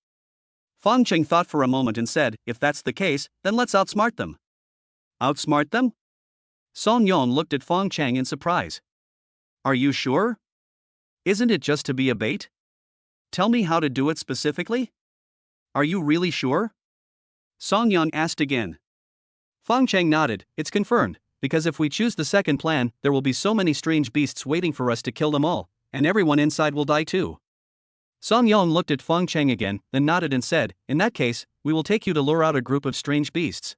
Fong Cheng thought for a moment and said, If that's the case, then let's outsmart them. Outsmart them? Song Yang looked at Fong Cheng in surprise. Are you sure? Isn't it just to be a bait? Tell me how to do it specifically? Are you really sure? Song Yang asked again. Fong Cheng nodded. It's confirmed, because if we choose the second plan, there will be so many strange beasts waiting for us to kill them all, and everyone inside will die too. Song Yang looked at Fong Cheng again, then nodded and said, In that case, we will take you to lure out a group of strange beasts.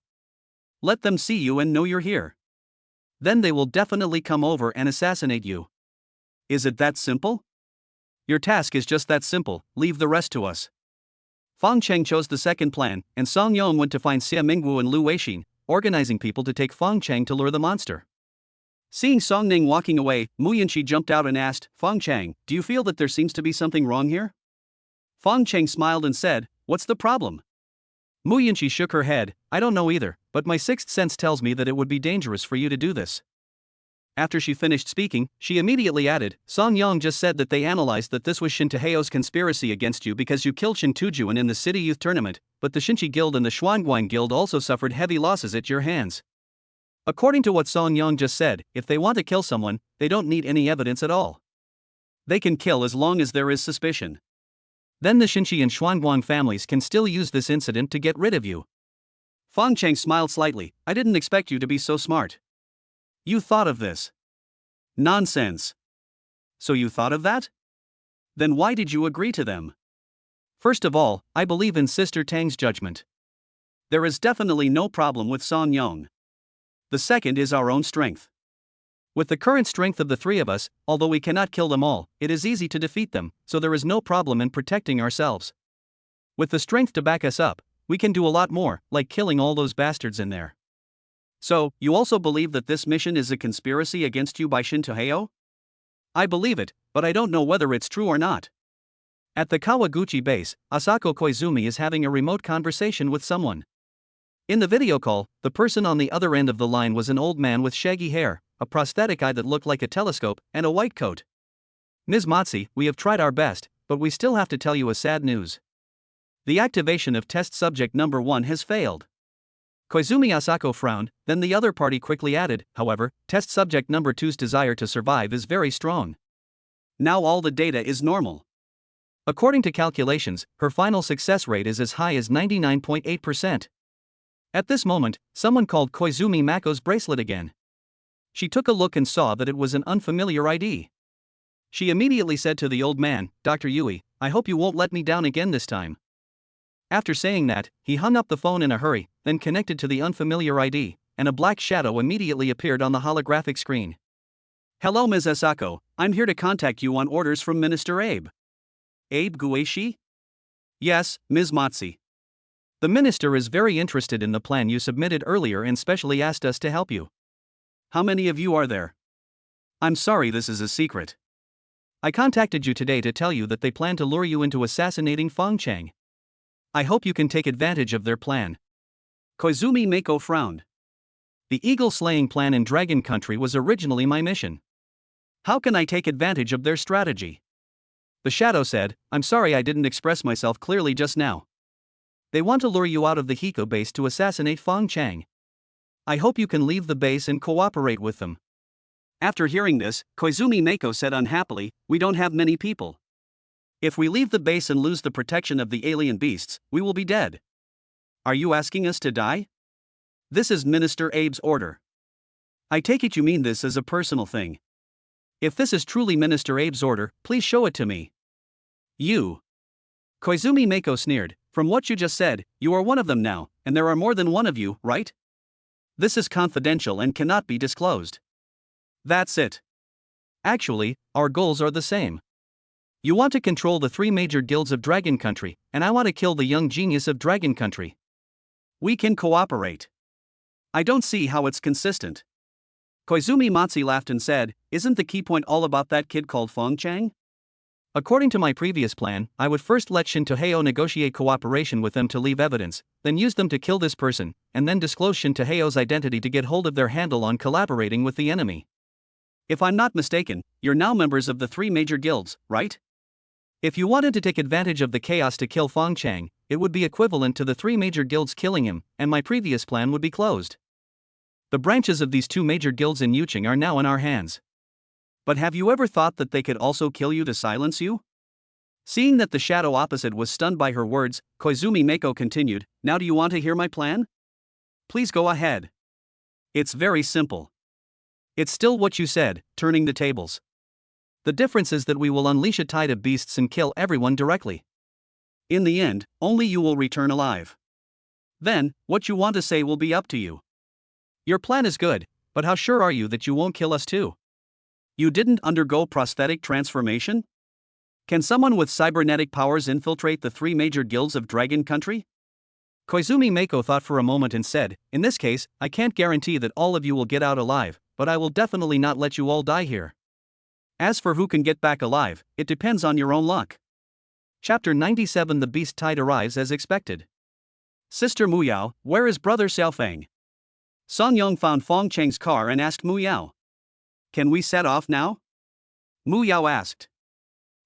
Let them see you and know you're here. Then they will definitely come over and assassinate you. Is it that simple? Your task is just that simple, leave the rest to us. Fong Cheng chose the second plan, and Song Yang went to find Xia Mingwu and Lu Weixin, organizing people to take Fong Cheng to lure the monster. Seeing Song Ning walking away, Yunxi jumped out and asked, Fong Cheng, do you feel that there seems to be something wrong here? Fong Cheng smiled and said, What's the problem? Yunxi shook her head, I don't know either, but my sixth sense tells me that it would be dangerous for you to do this. After she finished speaking, she immediately added, Song Yang just said that they analyzed that this was Shintaheo's conspiracy against you because you killed Shin Tujuan in the City Youth Tournament, but the Xinchi Guild and the Xuanguan Guild also suffered heavy losses at your hands. According to what Song Yang just said, if they want to kill someone, they don't need any evidence at all. They can kill as long as there is suspicion. Then the Xinchi and Xuanguang families can still use this incident to get rid of you. Fong Cheng smiled slightly. I didn't expect you to be so smart. You thought of this. Nonsense. So you thought of that? Then why did you agree to them? First of all, I believe in Sister Tang's judgment. There is definitely no problem with Song Yong. The second is our own strength. With the current strength of the three of us, although we cannot kill them all, it is easy to defeat them, so there is no problem in protecting ourselves. With the strength to back us up, we can do a lot more, like killing all those bastards in there. So, you also believe that this mission is a conspiracy against you by Shinta? I believe it, but I don't know whether it's true or not. At the Kawaguchi base, Asako Koizumi is having a remote conversation with someone. In the video call, the person on the other end of the line was an old man with shaggy hair, a prosthetic eye that looked like a telescope, and a white coat. Ms. Matsi, we have tried our best, but we still have to tell you a sad news. The activation of test subject number 1 has failed. Koizumi Asako frowned, then the other party quickly added, however, test subject number 2's desire to survive is very strong. Now all the data is normal. According to calculations, her final success rate is as high as 99.8%. At this moment, someone called Koizumi Mako's bracelet again. She took a look and saw that it was an unfamiliar ID. She immediately said to the old man, Dr. Yui, I hope you won't let me down again this time. After saying that, he hung up the phone in a hurry, then connected to the unfamiliar ID, and a black shadow immediately appeared on the holographic screen. Hello Ms. Asako, I'm here to contact you on orders from Minister Abe. Abe Guishi? Yes, Ms. Matsi. The minister is very interested in the plan you submitted earlier and specially asked us to help you. How many of you are there? I'm sorry, this is a secret. I contacted you today to tell you that they plan to lure you into assassinating Fang Cheng. I hope you can take advantage of their plan. Koizumi Mako frowned. The eagle-slaying plan in Dragon Country was originally my mission. How can I take advantage of their strategy? The shadow said, I'm sorry I didn't express myself clearly just now. They want to lure you out of the Hiko base to assassinate Fong Cheng. I hope you can leave the base and cooperate with them. After hearing this, Koizumi Mako said unhappily, we don't have many people. If we leave the base and lose the protection of the alien beasts, we will be dead. Are you asking us to die? This is Minister Abe's order. I take it you mean this as a personal thing. If this is truly Minister Abe's order, please show it to me. You. Koizumi Mako sneered, from what you just said, you are one of them now, and there are more than one of you, right? This is confidential and cannot be disclosed. That's it. Actually, our goals are the same. You want to control the 3 major guilds of Dragon Country, and I want to kill the young genius of Dragon Country. We can cooperate. I don't see how it's consistent. Koizumi Matsi laughed and said, isn't the key point all about that kid called Fong Cheng? According to my previous plan, I would first let Shintaheo negotiate cooperation with them to leave evidence, then use them to kill this person, and then disclose Shintaheo's identity to get hold of their handle on collaborating with the enemy. If I'm not mistaken, you're now members of the 3 major guilds, right? If you wanted to take advantage of the chaos to kill Fong Cheng, it would be equivalent to the 3 major guilds killing him, and my previous plan would be closed. The branches of these 2 major guilds in Yuching are now in our hands. But have you ever thought that they could also kill you to silence you? Seeing that the shadow opposite was stunned by her words, Koizumi Mako continued, now do you want to hear my plan? Please go ahead. It's very simple. It's still what you said, turning the tables. The difference is that we will unleash a tide of beasts and kill everyone directly. In the end, only you will return alive. Then, what you want to say will be up to you. Your plan is good, but how sure are you that you won't kill us too? You didn't undergo prosthetic transformation? Can someone with cybernetic powers infiltrate the 3 major guilds of Dragon Country? Koizumi Mako thought for a moment and said, in this case, I can't guarantee that all of you will get out alive, but I will definitely not let you all die here. As for who can get back alive, it depends on your own luck. Chapter 97 The Beast Tide arrives as expected. Sister Muyao, where is Brother Xiaofeng? Song Yong found Fong Cheng's car and asked Muyao. Can we set off now? Muyao asked.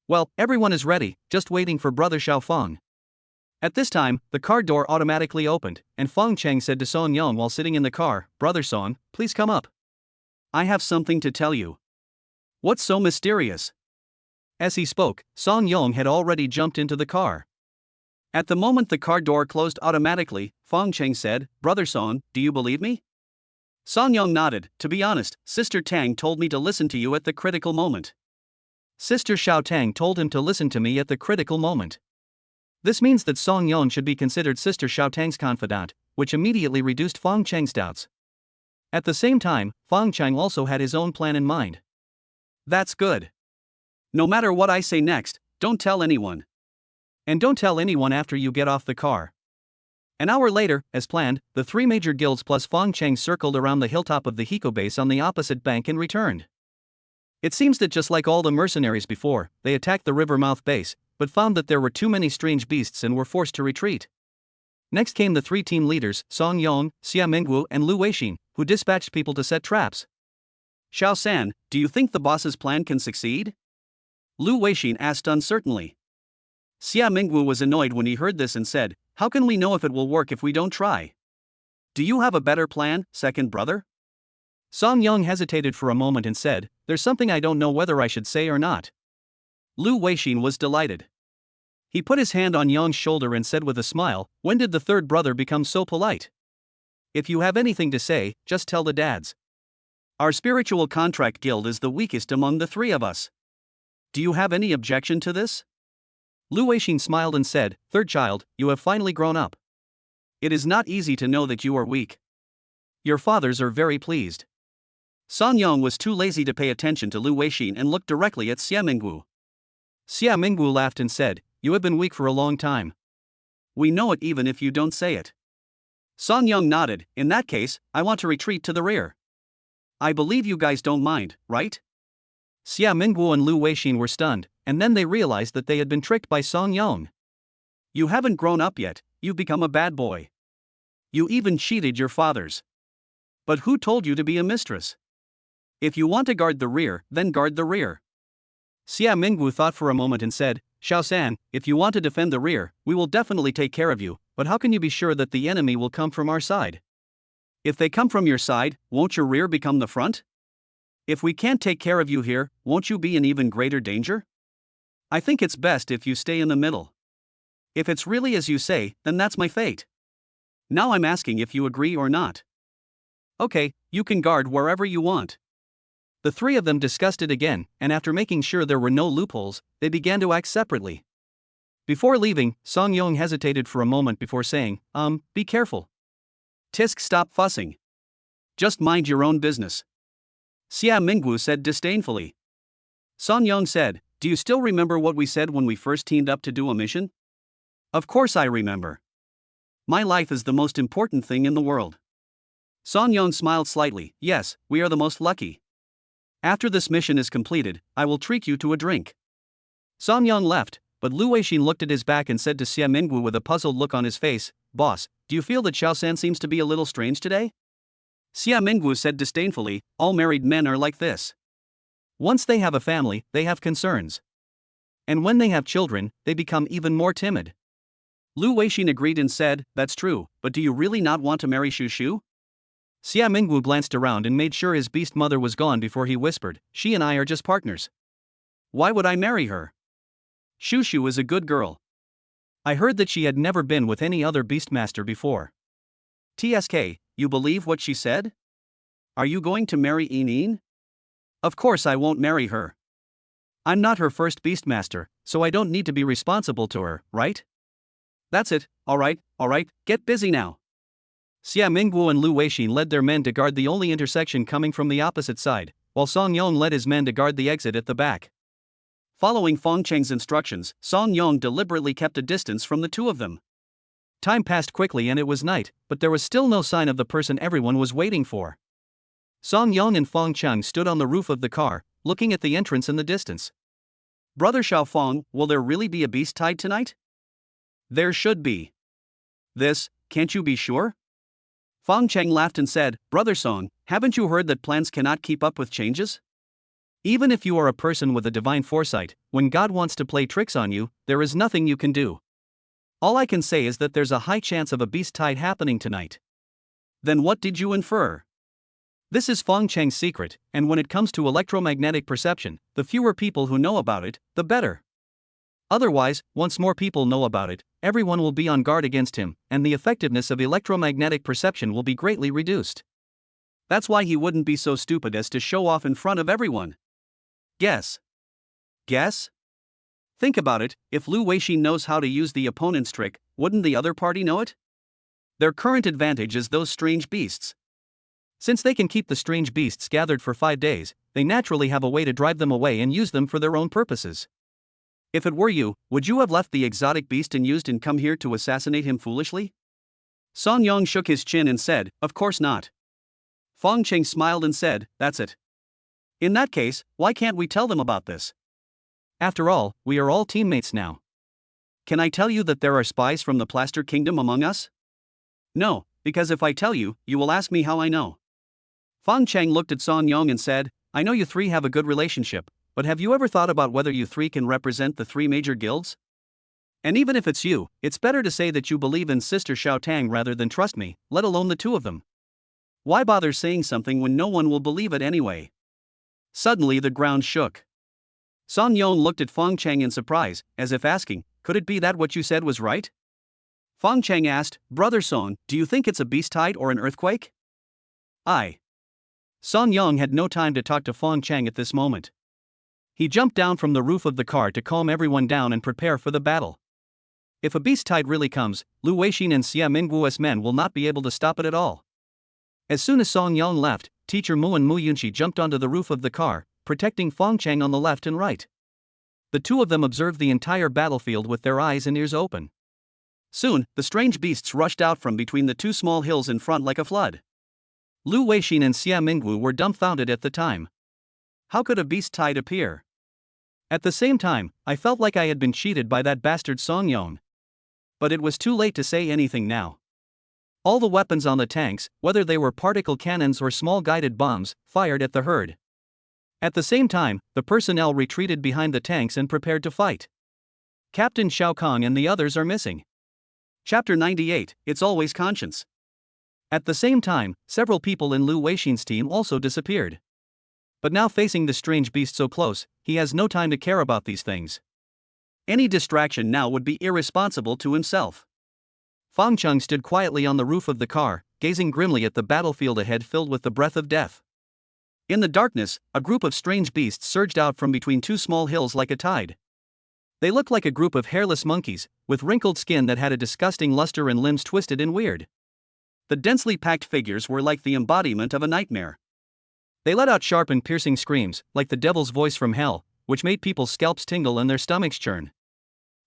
Well, everyone is ready, just waiting for Brother Xiaofeng. At this time, the car door automatically opened, and Fong Cheng said to Song Yong while sitting in the car, Brother Song, please come up. I have something to tell you. What's so mysterious? As he spoke, Song Yong had already jumped into the car. At the moment the car door closed automatically, Fong Cheng said, "Brother Song, do you believe me?" Song Yong nodded. "To be honest, Sister Tang told me to listen to you at the critical moment." Sister Xiao Tang told him to listen to me at the critical moment. This means that Song Yong should be considered Sister Xiao Tang's confidant, which immediately reduced Fong Cheng's doubts. At the same time, Fong Cheng also had his own plan in mind. "That's good. No matter what I say next, don't tell anyone. And don't tell anyone after you get off the car." An hour later, as planned, the three major guilds plus Fong Cheng circled around the hilltop of the Hiko base on the opposite bank and returned. It seems that just like all the mercenaries before, they attacked the river mouth base, but found that there were too many strange beasts and were forced to retreat. Next came the three team leaders, Song Yong, Xia Mingwu and Lu Weixin, who dispatched people to set traps. "Xiao San, do you think the boss's plan can succeed?" Lu Weixin asked uncertainly. Xia Mingwu was annoyed when he heard this and said, "How can we know if it will work if we don't try? Do you have a better plan, second brother?" Song Yong hesitated for a moment and said, "There's something I don't know whether I should say or not." Lu Weixin was delighted. He put his hand on Yong's shoulder and said with a smile, "When did the third brother become so polite? If you have anything to say, just tell the dads. Our spiritual contract guild is the weakest among the three of us. Do you have any objection to this?" Lu Weixin smiled and said, "Third child, you have finally grown up. It is not easy to know that you are weak. Your fathers are very pleased." Song Yong was too lazy to pay attention to Lu Weixin and looked directly at Xia Mingwu. Xia Mingwu laughed and said, "You have been weak for a long time. We know it even if you don't say it." Song Yong nodded. "In that case, I want to retreat to the rear. I believe you guys don't mind, right?" Xia Mingwu and Lu Weixin were stunned, and then they realized that they had been tricked by Song Yong. "You haven't grown up yet, you've become a bad boy. You even cheated your fathers. But who told you to be a mistress? If you want to guard the rear, then guard the rear." Xia Mingwu thought for a moment and said, "Xiao San, if you want to defend the rear, we will definitely take care of you, but how can you be sure that the enemy will come from our side?" "If they come from your side, won't your rear become the front? If we can't take care of you here, won't you be in even greater danger? I think it's best if you stay in the middle. If it's really as you say, then that's my fate. Now I'm asking if you agree or not." "Okay, you can guard wherever you want." The three of them discussed it again, and after making sure there were no loopholes, they began to act separately. Before leaving, Song Yong hesitated for a moment before saying, "Be careful." "Tisk, stop fussing. Just mind your own business," Xia Mingwu said disdainfully. Song Yong said, "Do you still remember what we said when we first teamed up to do a mission?" "Of course I remember. My life is the most important thing in the world." Song Yong smiled slightly. "Yes, we are the most lucky. After this mission is completed, I will treat you to a drink." Song Yong left, but Lu Weixin looked at his back and said to Xia Mingwu with a puzzled look on his face, "Boss, do you feel that Xiao San seems to be a little strange today?" Xia Mingwu said disdainfully, "All married men are like this. Once they have a family, they have concerns. And when they have children, they become even more timid." Lu Weixin agreed and said, "That's true, but do you really not want to marry Shu Shu?" Xia Mingwu glanced around and made sure his beast mother was gone before he whispered, "She and I are just partners. Why would I marry her? Shu Shu is a good girl. I heard that she had never been with any other beastmaster before." "TSK, you believe what she said? Are you going to marry Yin? Of course I won't marry her. I'm not her first beastmaster, so I don't need to be responsible to her, right?" "That's it, alright, get busy now." Xia Mingwu and Lu Weixin led their men to guard the only intersection coming from the opposite side, while Song Yong led his men to guard the exit at the back. Following Fong Cheng's instructions, Song Yong deliberately kept a distance from the two of them. Time passed quickly and it was night, but there was still no sign of the person everyone was waiting for. Song Yong and Fong Cheng stood on the roof of the car, looking at the entrance in the distance. "Brother Xiao Fong, will there really be a beast tide tonight?" "There should be." Can't you be sure?" Fong Cheng laughed and said, "Brother Song, haven't you heard that plans cannot keep up with changes? Even if you are a person with a divine foresight, when God wants to play tricks on you, there is nothing you can do. All I can say is that there's a high chance of a beast tide happening tonight." "Then what did you infer?" This is Fong Cheng's secret, and when it comes to electromagnetic perception, the fewer people who know about it, the better. Otherwise, once more people know about it, everyone will be on guard against him, and the effectiveness of electromagnetic perception will be greatly reduced. That's why he wouldn't be so stupid as to show off in front of everyone. Guess. Guess? Think about it, if Lu Weixin knows how to use the opponent's trick, wouldn't the other party know it? Their current advantage is those strange beasts. Since they can keep the strange beasts gathered for 5 days, they naturally have a way to drive them away and use them for their own purposes. If it were you, would you have left the exotic beast unused and come here to assassinate him foolishly? Song Yong shook his chin and said, of course not. Fong Cheng smiled and said, that's it. In that case, why can't we tell them about this? After all, we are all teammates now. Can I tell you that there are spies from the Plaster Kingdom among us? No, because if I tell you, you will ask me how I know. Fong Cheng looked at Song Yong and said, I know you three have a good relationship, but have you ever thought about whether you three can represent the 3 major guilds? And even if it's you, it's better to say that you believe in Sister Xiao Tang rather than trust me, let alone the 2 of them. Why bother saying something when no one will believe it anyway? Suddenly the ground shook. Song Yong looked at Fong Cheng in surprise, as if asking, could it be that what you said was right? Fong Cheng asked, Brother Song, do you think it's a beast tide or an earthquake? Song Yong had no time to talk to Fong Cheng at this moment. He jumped down from the roof of the car to calm everyone down and prepare for the battle. If a beast tide really comes, Lu Weixin and Xia Mingguo's men will not be able to stop it at all. As soon as Song Yong left, Teacher Mu and Mu Yunxi jumped onto the roof of the car, protecting Fong Cheng on the left and right. The 2 of them observed the entire battlefield with their eyes and ears open. Soon, the strange beasts rushed out from between the 2 small hills in front like a flood. Lu Weixin and Xia Minggu were dumbfounded at the time. How could a beast tide appear? At the same time, I felt like I had been cheated by that bastard Song Yong. But it was too late to say anything now. All the weapons on the tanks, whether they were particle cannons or small guided bombs, fired at the herd. At the same time, the personnel retreated behind the tanks and prepared to fight. Captain Shao Kong and the others are missing. Chapter 98, It's Always Conscience. At the same time, several people in Lu Weixin's team also disappeared. But now facing the strange beast so close, he has no time to care about these things. Any distraction now would be irresponsible to himself. Fong Cheng stood quietly on the roof of the car, gazing grimly at the battlefield ahead filled with the breath of death. In the darkness, a group of strange beasts surged out from between 2 small hills like a tide. They looked like a group of hairless monkeys, with wrinkled skin that had a disgusting luster and limbs twisted and weird. The densely packed figures were like the embodiment of a nightmare. They let out sharp and piercing screams, like the devil's voice from hell, which made people's scalps tingle and their stomachs churn.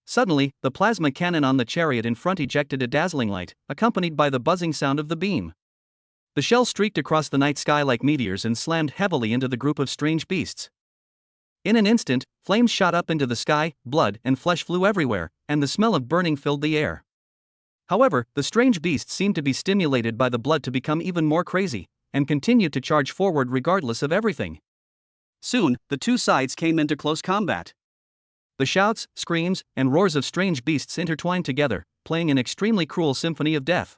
Suddenly, the plasma cannon on the chariot in front ejected a dazzling light, accompanied by the buzzing sound of the beam. The shell streaked across the night sky like meteors and slammed heavily into the group of strange beasts. In an instant, flames shot up into the sky, blood and flesh flew everywhere, and the smell of burning filled the air. However, the strange beasts seemed to be stimulated by the blood to become even more crazy, and continued to charge forward regardless of everything. Soon, the 2 sides came into close combat. The shouts, screams, and roars of strange beasts intertwined together, playing an extremely cruel symphony of death.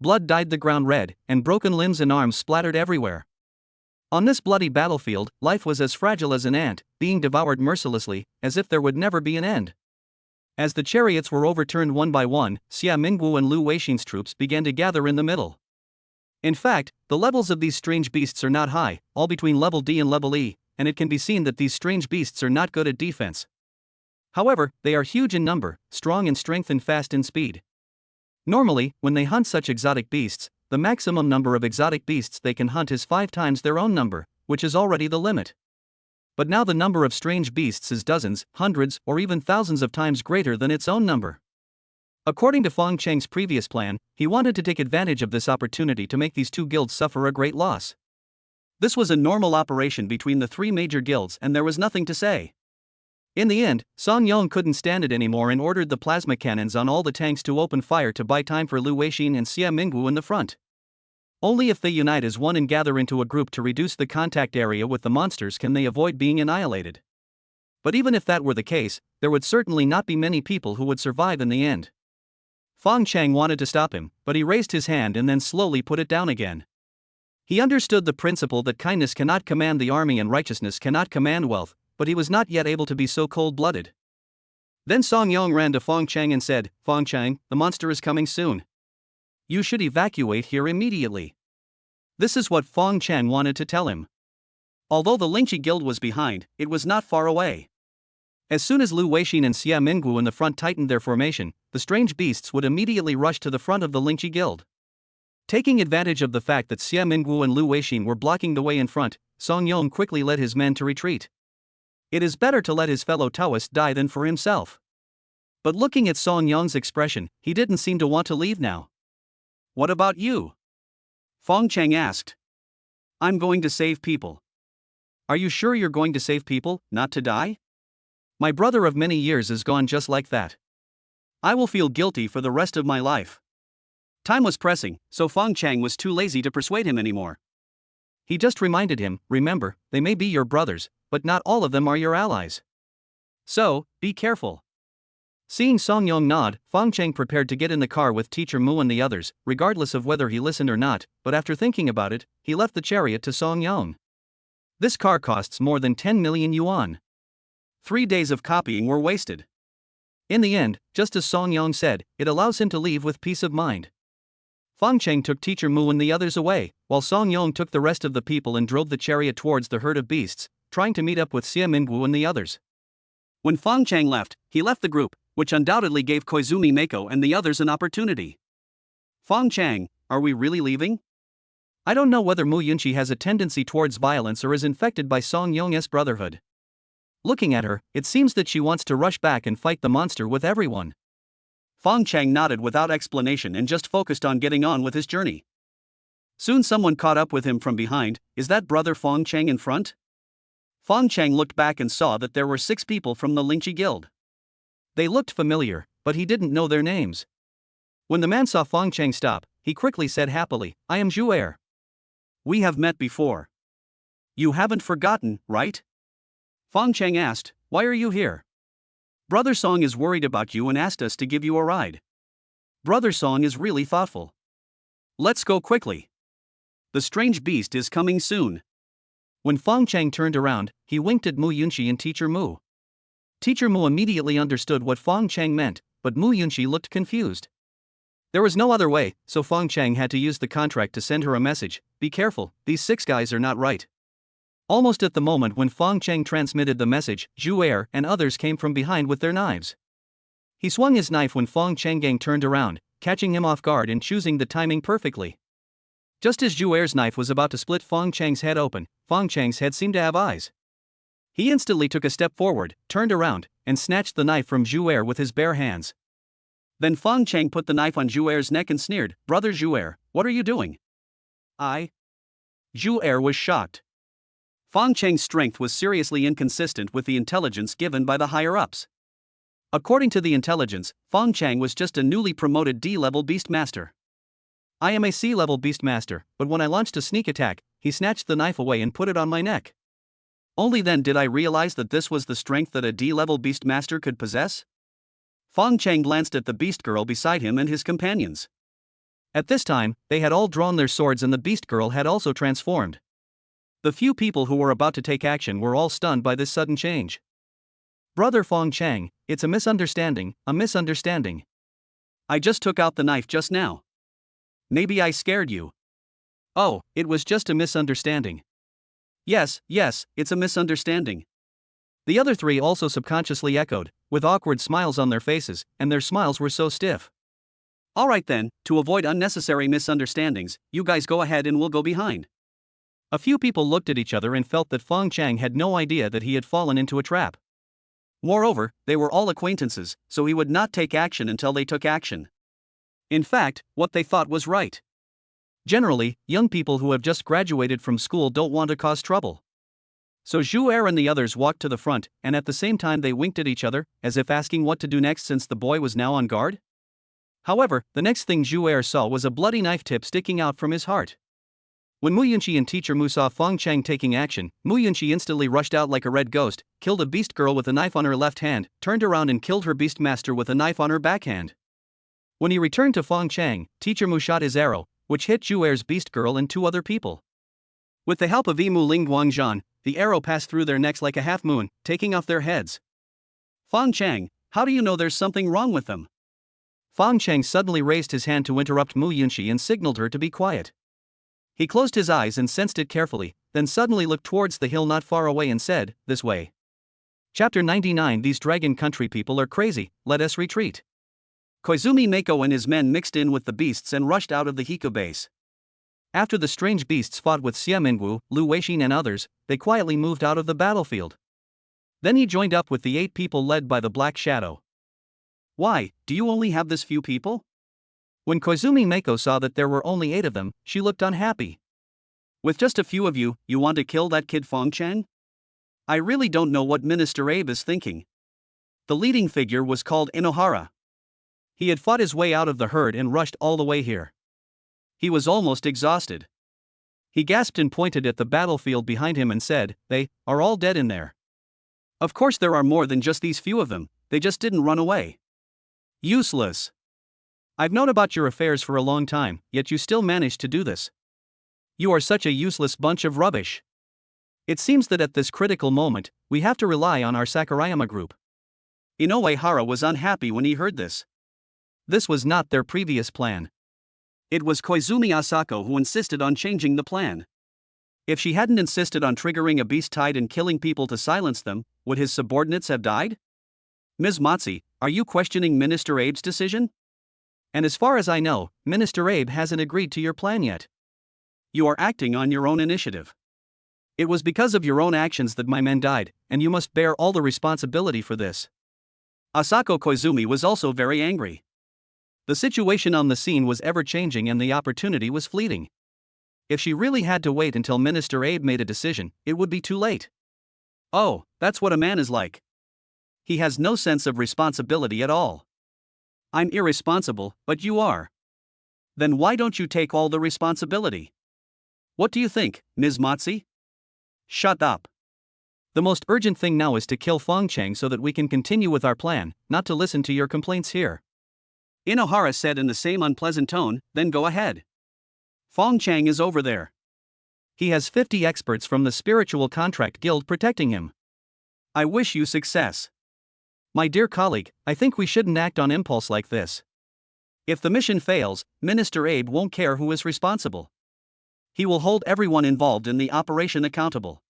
Blood dyed the ground red, and broken limbs and arms splattered everywhere. On this bloody battlefield, life was as fragile as an ant, being devoured mercilessly, as if there would never be an end. As the chariots were overturned one by one, Xia Minggu and Lu Weixin's troops began to gather in the middle. In fact, the levels of these strange beasts are not high, all between level D and level E, and it can be seen that these strange beasts are not good at defense. However, they are huge in number, strong in strength and fast in speed. Normally, when they hunt such exotic beasts, the maximum number of exotic beasts they can hunt is 5 times their own number, which is already the limit. But now the number of strange beasts is dozens, hundreds, or even thousands of times greater than its own number. According to Fong Cheng's previous plan, he wanted to take advantage of this opportunity to make these 2 guilds suffer a great loss. This was a normal operation between the 3 major guilds and there was nothing to say. In the end, Song Yong couldn't stand it anymore and ordered the plasma cannons on all the tanks to open fire to buy time for Lu Weixin and Xia Minggu in the front. Only if they unite as one and gather into a group to reduce the contact area with the monsters can they avoid being annihilated. But even if that were the case, there would certainly not be many people who would survive in the end. Fong Cheng wanted to stop him, but he raised his hand and then slowly put it down again. He understood the principle that kindness cannot command the army and righteousness cannot command wealth, but he was not yet able to be so cold-blooded. Then Song Yong ran to Fong Cheng and said, "Fong Cheng, the monster is coming soon. You should evacuate here immediately." This is what Fong Cheng wanted to tell him. Although the Yunxi guild was behind, it was not far away. As soon as Lu Weixin and Xia Minggu in the front tightened their formation, the strange beasts would immediately rush to the front of the Yunxi guild. Taking advantage of the fact that Xia Minggu and Lu Weixin were blocking the way in front, Song Yong quickly led his men to retreat. It is better to let his fellow Taoist die than for himself. But looking at Song Yong's expression, he didn't seem to want to leave now. "What about you?" Fong Cheng asked. "I'm going to save people." "Are you sure you're going to save people, not to die? My brother of many years is gone just like that. I will feel guilty for the rest of my life." Time was pressing, so Fong Cheng was too lazy to persuade him anymore. He just reminded him, "Remember, they may be your brothers, but not all of them are your allies. So, be careful." Seeing Song Yong nod, Fong Cheng prepared to get in the car with Teacher Mu and the others, regardless of whether he listened or not, but after thinking about it, he left the chariot to Song Yong. This car costs more than 10 million yuan. 3 days of copying were wasted. In the end, just as Song Yong said, it allows him to leave with peace of mind. Fong Cheng took Teacher Mu and the others away, while Song Yong took the rest of the people and drove the chariot towards the herd of beasts, trying to meet up with Xia Minggu and the others. When Fong Cheng left, he left the group, which undoubtedly gave Koizumi Mako and the others an opportunity. "Fong Cheng, are we really leaving?" I don't know whether Mu Yunxi has a tendency towards violence or is infected by Song Yong's brotherhood. Looking at her, it seems that she wants to rush back and fight the monster with everyone. Fong Cheng nodded without explanation and just focused on getting on with his journey. Soon someone caught up with him from behind. "Is that brother Fong Cheng in front?" Fong Cheng looked back and saw that there were 6 people from the Yunxi guild. They looked familiar, but he didn't know their names. When the man saw Fong Cheng stop, he quickly said happily, "I am Zhu. "We have met before. You haven't forgotten, right?" Fong Cheng asked, "Why are you here?" "Brother Song is worried about you and asked us to give you a ride. Brother Song is really thoughtful. Let's go quickly. The strange beast is coming soon." When Fong Cheng turned around, he winked at Mu Yunxi and Teacher Mu. Teacher Mu immediately understood what Fong Cheng meant, but Mu Yunxi looked confused. There was no other way, so Fong Cheng had to use the contract to send her a message: "Be careful, these 6 guys are not right." Almost at the moment when Fong Cheng transmitted the message, Zhu and others came from behind with their knives. He swung his knife when Fong Cheng turned around, catching him off guard and choosing the timing perfectly. Just as Zhu's knife was about to split Fong Cheng's head open, Fong Cheng's head seemed to have eyes. He instantly took a step forward, turned around, and snatched the knife from Zhu with his bare hands. Then Fong Cheng put the knife on Zhu's neck and sneered, "Brother Zhu, what are you doing?" Zhu was shocked. Fong Cheng's strength was seriously inconsistent with the intelligence given by the higher-ups. According to the intelligence, Fong Cheng was just a newly promoted D-level Beastmaster. "I am a C-level Beastmaster, but when I launched a sneak attack, he snatched the knife away and put it on my neck. Only then did I realize that this was the strength that a D-level Beastmaster could possess." Fong Cheng glanced at the Beast Girl beside him and his companions. At this time, they had all drawn their swords and the Beast Girl had also transformed. The few people who were about to take action were all stunned by this sudden change. "Brother Fong Cheng, it's a misunderstanding, a misunderstanding. I just took out the knife just now. Maybe I scared you." "Oh, it was just a misunderstanding." Yes, it's a misunderstanding." The other 3 also subconsciously echoed, with awkward smiles on their faces, and their smiles were so stiff. "All right then, to avoid unnecessary misunderstandings, you guys go ahead and we'll go behind." A few people looked at each other and felt that Fong Cheng had no idea that he had fallen into a trap. Moreover, they were all acquaintances, so he would not take action until they took action. In fact, what they thought was right. Generally, young people who have just graduated from school don't want to cause trouble. So Zhu and the others walked to the front, and at the same time they winked at each other, as if asking what to do next since the boy was now on guard. However, the next thing Zhu saw was a bloody knife tip sticking out from his heart. When Mu Yunxi and Teacher Mu saw Fong Cheng taking action, Mu Yunxi instantly rushed out like a red ghost, killed a beast girl with a knife on her left hand, turned around and killed her beastmaster with a knife on her backhand. When he returned to Fong Cheng, Teacher Mu shot his arrow, which hit Zhu's beast girl and 2 other people. With the help of Imu Ling Guangzhan, the arrow passed through their necks like a half moon, taking off their heads. Fong Cheng, how do you know there's something wrong with them? Fang Cheng suddenly raised his hand to interrupt Mu Yunxi and signaled her to be quiet. He closed his eyes and sensed it carefully, then suddenly looked towards the hill not far away and said, "This way." Chapter 99. These dragon country people are crazy, let us retreat. Koizumi Mako and his men mixed in with the beasts and rushed out of the Hiko base. After the strange beasts fought with Xia Mingwu, Lu Weixin and others, they quietly moved out of the battlefield. Then he joined up with the 8 people led by the Black Shadow. Why, do you only have this few people? When Koizumi Mako saw that there were only 8 of them, she looked unhappy. With just a few of you, you want to kill that kid Fong Cheng? I really don't know what Minister Abe is thinking. The leading figure was called Inohara. He had fought his way out of the herd and rushed all the way here. He was almost exhausted. He gasped and pointed at the battlefield behind him and said, "They are all dead in there." Of course there are more than just these few of them, they just didn't run away. Useless. I've known about your affairs for a long time, yet you still managed to do this. You are such a useless bunch of rubbish. It seems that at this critical moment, we have to rely on our Sakurayama group. Inoue was unhappy when he heard this. This was not their previous plan. It was Koizumi Asako who insisted on changing the plan. If she hadn't insisted on triggering a beast tide and killing people to silence them, would his subordinates have died? Ms. Motsi, are you questioning Minister Abe's decision? And as far as I know, Minister Abe hasn't agreed to your plan yet. You are acting on your own initiative. It was because of your own actions that my men died, and you must bear all the responsibility for this. Asako Koizumi was also very angry. The situation on the scene was ever-changing and the opportunity was fleeting. If she really had to wait until Minister Abe made a decision, it would be too late. Oh, that's what a man is like. He has no sense of responsibility at all. I'm irresponsible, but you are. Then why don't you take all the responsibility? What do you think, Ms. Motsi? Shut up. The most urgent thing now is to kill Fong Cheng so that we can continue with our plan, not to listen to your complaints here. Inohara said in the same unpleasant tone, then go ahead. Fong Cheng is over there. He has 50 experts from the Spiritual Contract Guild protecting him. I wish you success. My dear colleague, I think we shouldn't act on impulse like this. If the mission fails, Minister Abe won't care who is responsible. He will hold everyone involved in the operation accountable.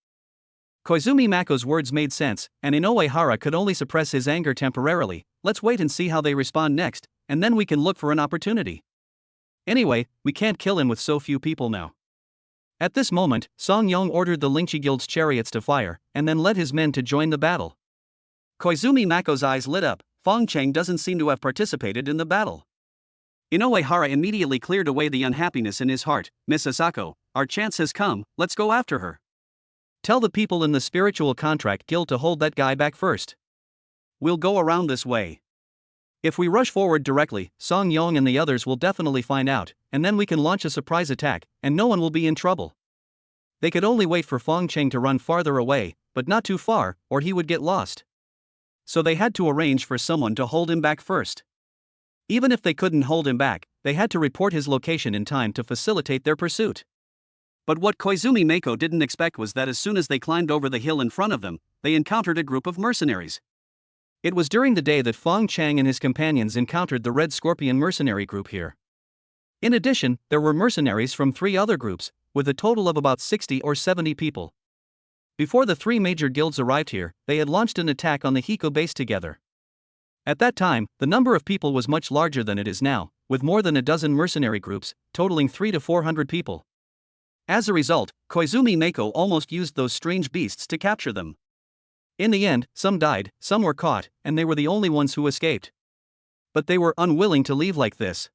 Koizumi Mako's words made sense, and Inoue could only suppress his anger temporarily. Let's wait and see how they respond next, and then we can look for an opportunity. Anyway, we can't kill him with so few people now. At this moment, Song Yong ordered the Lingqi Guild's chariots to fire, and then led his men to join the battle. Koizumi Mako's eyes lit up. Fong Cheng doesn't seem to have participated in the battle. Inoue immediately cleared away the unhappiness in his heart. Miss Asako, our chance has come, let's go after her. Tell the people in the Spiritual Contract Guild to hold that guy back first. We'll go around this way. If we rush forward directly, Song Yong and the others will definitely find out, and then we can launch a surprise attack, and no one will be in trouble. They could only wait for Fong Cheng to run farther away, but not too far, or he would get lost. So they had to arrange for someone to hold him back first. Even if they couldn't hold him back, they had to report his location in time to facilitate their pursuit. But what Koizumi Mako didn't expect was that as soon as they climbed over the hill in front of them, they encountered a group of mercenaries. It was during the day that Fong Cheng and his companions encountered the Red Scorpion mercenary group here. In addition, there were mercenaries from 3 other groups, with a total of about 60 or 70 people. Before the 3 major guilds arrived here, they had launched an attack on the Hiko base together. At that time, the number of people was much larger than it is now, with more than a dozen mercenary groups, totaling 300 to 400 people. As a result, Koizumi Mako almost used those strange beasts to capture them. In the end, some died, some were caught, and they were the only ones who escaped. But they were unwilling to leave like this.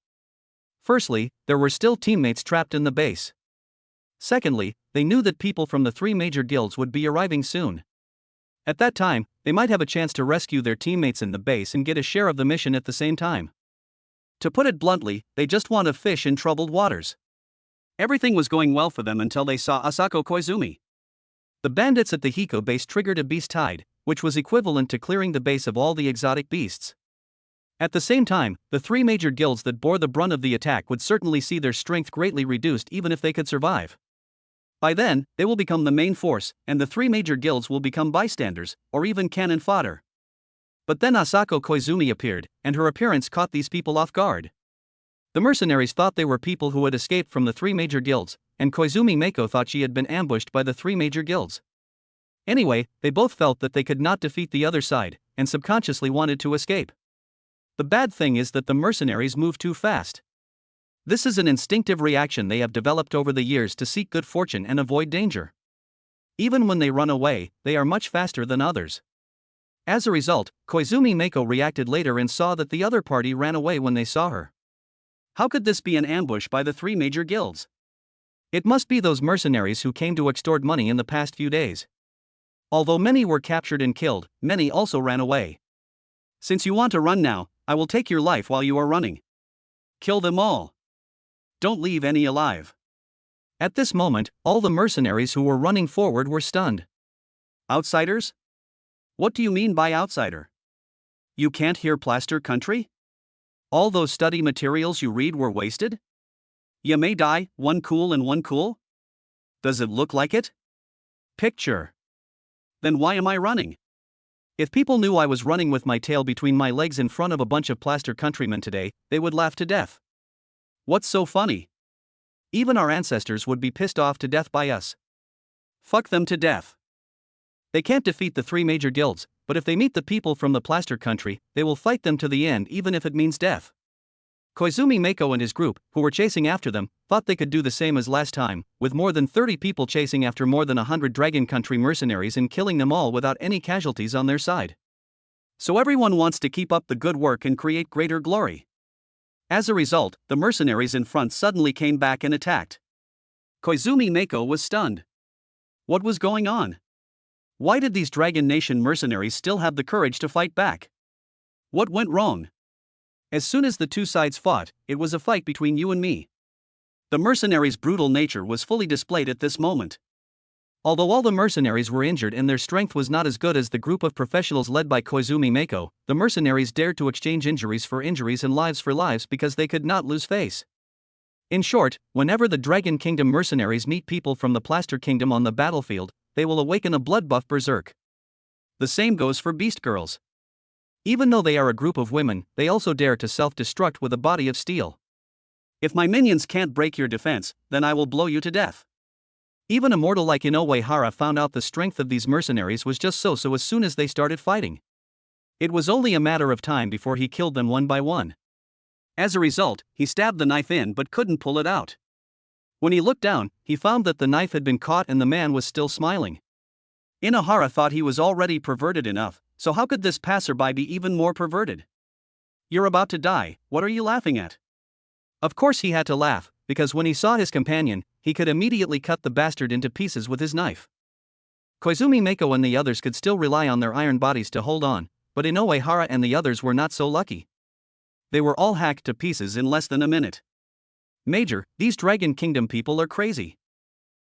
Firstly, there were still teammates trapped in the base. Secondly, they knew that people from the 3 major guilds would be arriving soon. At that time, they might have a chance to rescue their teammates in the base and get a share of the mission at the same time. To put it bluntly, they just want to fish in troubled waters. Everything was going well for them until they saw Asako Koizumi. The bandits at the Hiko base triggered a beast tide, which was equivalent to clearing the base of all the exotic beasts. At the same time, the 3 major guilds that bore the brunt of the attack would certainly see their strength greatly reduced even if they could survive. By then, they will become the main force, and the three major guilds will become bystanders, or even cannon fodder. But then Asako Koizumi appeared, and her appearance caught these people off guard. The mercenaries thought they were people who had escaped from the three major guilds, and Koizumi Meiko thought she had been ambushed by the three major guilds. Anyway, they both felt that they could not defeat the other side, and subconsciously wanted to escape. The bad thing is that the mercenaries move too fast. This is an instinctive reaction they have developed over the years to seek good fortune and avoid danger. Even when they run away, they are much faster than others. As a result, Koizumi Meiko reacted later and saw that the other party ran away when they saw her. How could this be an ambush by the three major guilds? It must be those mercenaries who came to extort money in the past few days. Although many were captured and killed, many also ran away. Since you want to run now, I will take your life while you are running. Kill them all. Don't leave any alive. At this moment, all the mercenaries who were running forward were stunned. Outsiders? What do you mean by outsider? You can't hear plaster country? All those study materials you read were wasted? You may die, one cool and one cool? Does it look like it? Picture. Then why am I running? If people knew I was running with my tail between my legs in front of a bunch of plaster countrymen today, they would laugh to death. What's so funny? Even our ancestors would be pissed off to death by us. Fuck them to death. They can't defeat the three major guilds, but if they meet the people from the plaster country, they will fight them to the end even if it means death. Koizumi Meiko and his group, who were chasing after them, thought they could do the same as last time, with more than 30 people chasing after more than 100 Dragon Country mercenaries and killing them all without any casualties on their side. So everyone wants to keep up the good work and create greater glory. As a result, the mercenaries in front suddenly came back and attacked. Koizumi Meiko was stunned. What was going on? Why did these Dragon Nation mercenaries still have the courage to fight back? What went wrong? As soon as the two sides fought, it was a fight between you and me. The mercenaries' brutal nature was fully displayed at this moment. Although all the mercenaries were injured and their strength was not as good as the group of professionals led by Koizumi Meiko, the mercenaries dared to exchange injuries for injuries and lives for lives because they could not lose face. In short, whenever the Dragon Kingdom mercenaries meet people from the Plaster Kingdom on the battlefield, they will awaken a blood-buff berserk. The same goes for Beast Girls. Even though they are a group of women, they also dare to self-destruct with a body of steel. If my minions can't break your defense, then I will blow you to death. Even a mortal like Inoue Hara found out the strength of these mercenaries was just so as soon as they started fighting. It was only a matter of time before he killed them one by one. As a result, he stabbed the knife in but couldn't pull it out. When he looked down, he found that the knife had been caught and the man was still smiling. Inohara thought he was already perverted enough, so how could this passerby be even more perverted? You're about to die, what are you laughing at? Of course he had to laugh, because when he saw his companion, he could immediately cut the bastard into pieces with his knife. Koizumi Meiko and the others could still rely on their iron bodies to hold on, but Inoue Hara and the others were not so lucky. They were all hacked to pieces in less than a minute. Major, these Dragon Kingdom people are crazy.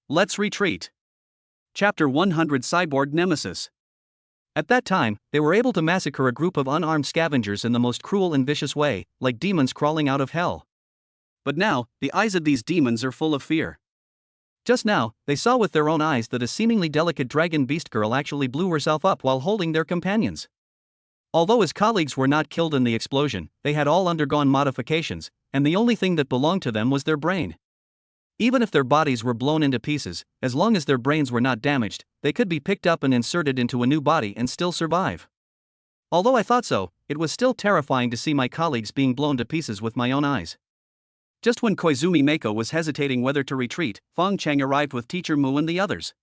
Let's retreat. Chapter 100 Cyborg Nemesis. At that time, they were able to massacre a group of unarmed scavengers in the most cruel and vicious way, like demons crawling out of hell. But now, the eyes of these demons are full of fear. Just now, they saw with their own eyes that a seemingly delicate dragon beast girl actually blew herself up while holding their companions. Although his colleagues were not killed in the explosion, they had all undergone modifications, and the only thing that belonged to them was their brain. Even if their bodies were blown into pieces, as long as their brains were not damaged, they could be picked up and inserted into a new body and still survive. Although I thought so, it was still terrifying to see my colleagues being blown to pieces with my own eyes. Just when Koizumi Meiko was hesitating whether to retreat, Fong Cheng arrived with Teacher Mu and the others.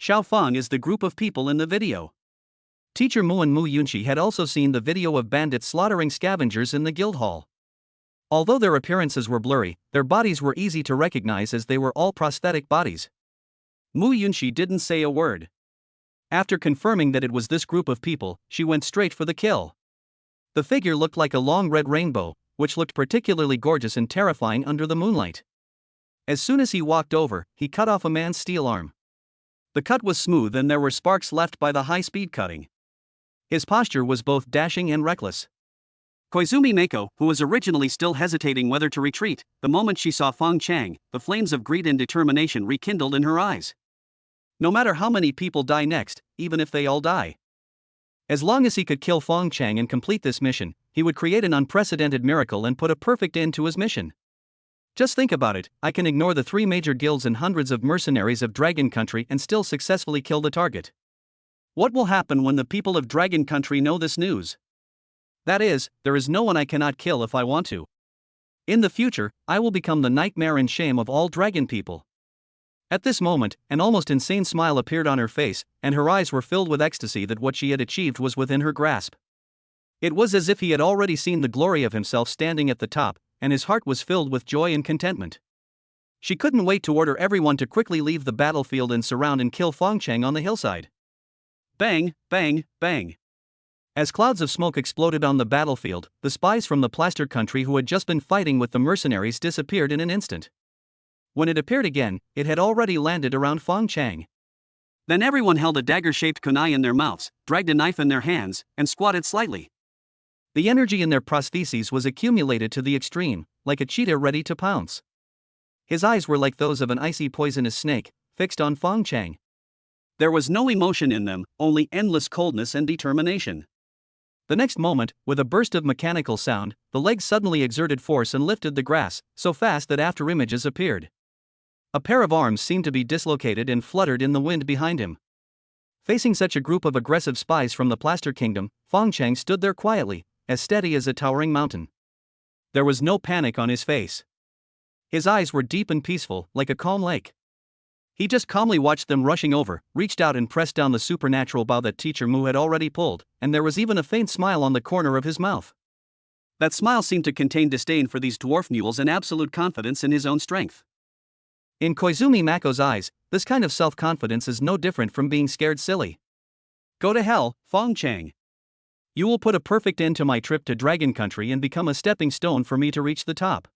Xiao Fang is the group of people in the video. Teacher Mu and Mu Yunxi had also seen the video of bandits slaughtering scavengers in the guild hall. Although their appearances were blurry, their bodies were easy to recognize as they were all prosthetic bodies. Mu Yunxi didn't say a word. After confirming that it was this group of people, she went straight for the kill. The figure looked like a long red rainbow, which looked particularly gorgeous and terrifying under the moonlight. As soon as he walked over, he cut off a man's steel arm. The cut was smooth and there were sparks left by the high-speed cutting. His posture was both dashing and reckless. Koizumi Mako, who was originally still hesitating whether to retreat, the moment she saw Fong Cheng, the flames of greed and determination rekindled in her eyes. No matter how many people die next, even if they all die. As long as he could kill Fong Cheng and complete this mission, he would create an unprecedented miracle and put a perfect end to his mission. Just think about it, I can ignore the 3 major guilds and hundreds of mercenaries of Dragon Country and still successfully kill the target. What will happen when the people of Dragon Country know this news? That is, there is no one I cannot kill if I want to. In the future, I will become the nightmare and shame of all dragon people. At this moment, an almost insane smile appeared on her face, and her eyes were filled with ecstasy that what she had achieved was within her grasp. It was as if he had already seen the glory of himself standing at the top, and his heart was filled with joy and contentment. She couldn't wait to order everyone to quickly leave the battlefield and surround and kill Fong Cheng on the hillside. Bang, bang, bang. As clouds of smoke exploded on the battlefield, the spies from the Plaster Country who had just been fighting with the mercenaries disappeared in an instant. When it appeared again, it had already landed around Fong Cheng. Then everyone held a dagger-shaped kunai in their mouths, dragged a knife in their hands, and squatted slightly. The energy in their prostheses was accumulated to the extreme, like a cheetah ready to pounce. His eyes were like those of an icy poisonous snake, fixed on Fong Cheng. There was no emotion in them, only endless coldness and determination. The next moment, with a burst of mechanical sound, the legs suddenly exerted force and lifted the grass, so fast that after-images appeared. A pair of arms seemed to be dislocated and fluttered in the wind behind him. Facing such a group of aggressive spies from the Plaster Kingdom, Fong Cheng stood there quietly, as steady as a towering mountain. There was no panic on his face. His eyes were deep and peaceful, like a calm lake. He just calmly watched them rushing over, reached out and pressed down the supernatural bow that Teacher Mu had already pulled, and there was even a faint smile on the corner of his mouth. That smile seemed to contain disdain for these dwarf mules and absolute confidence in his own strength. In Koizumi Mako's eyes, this kind of self-confidence is no different from being scared silly. Go to hell, Fong Cheng. You will put a perfect end to my trip to Dragon Country and become a stepping stone for me to reach the top.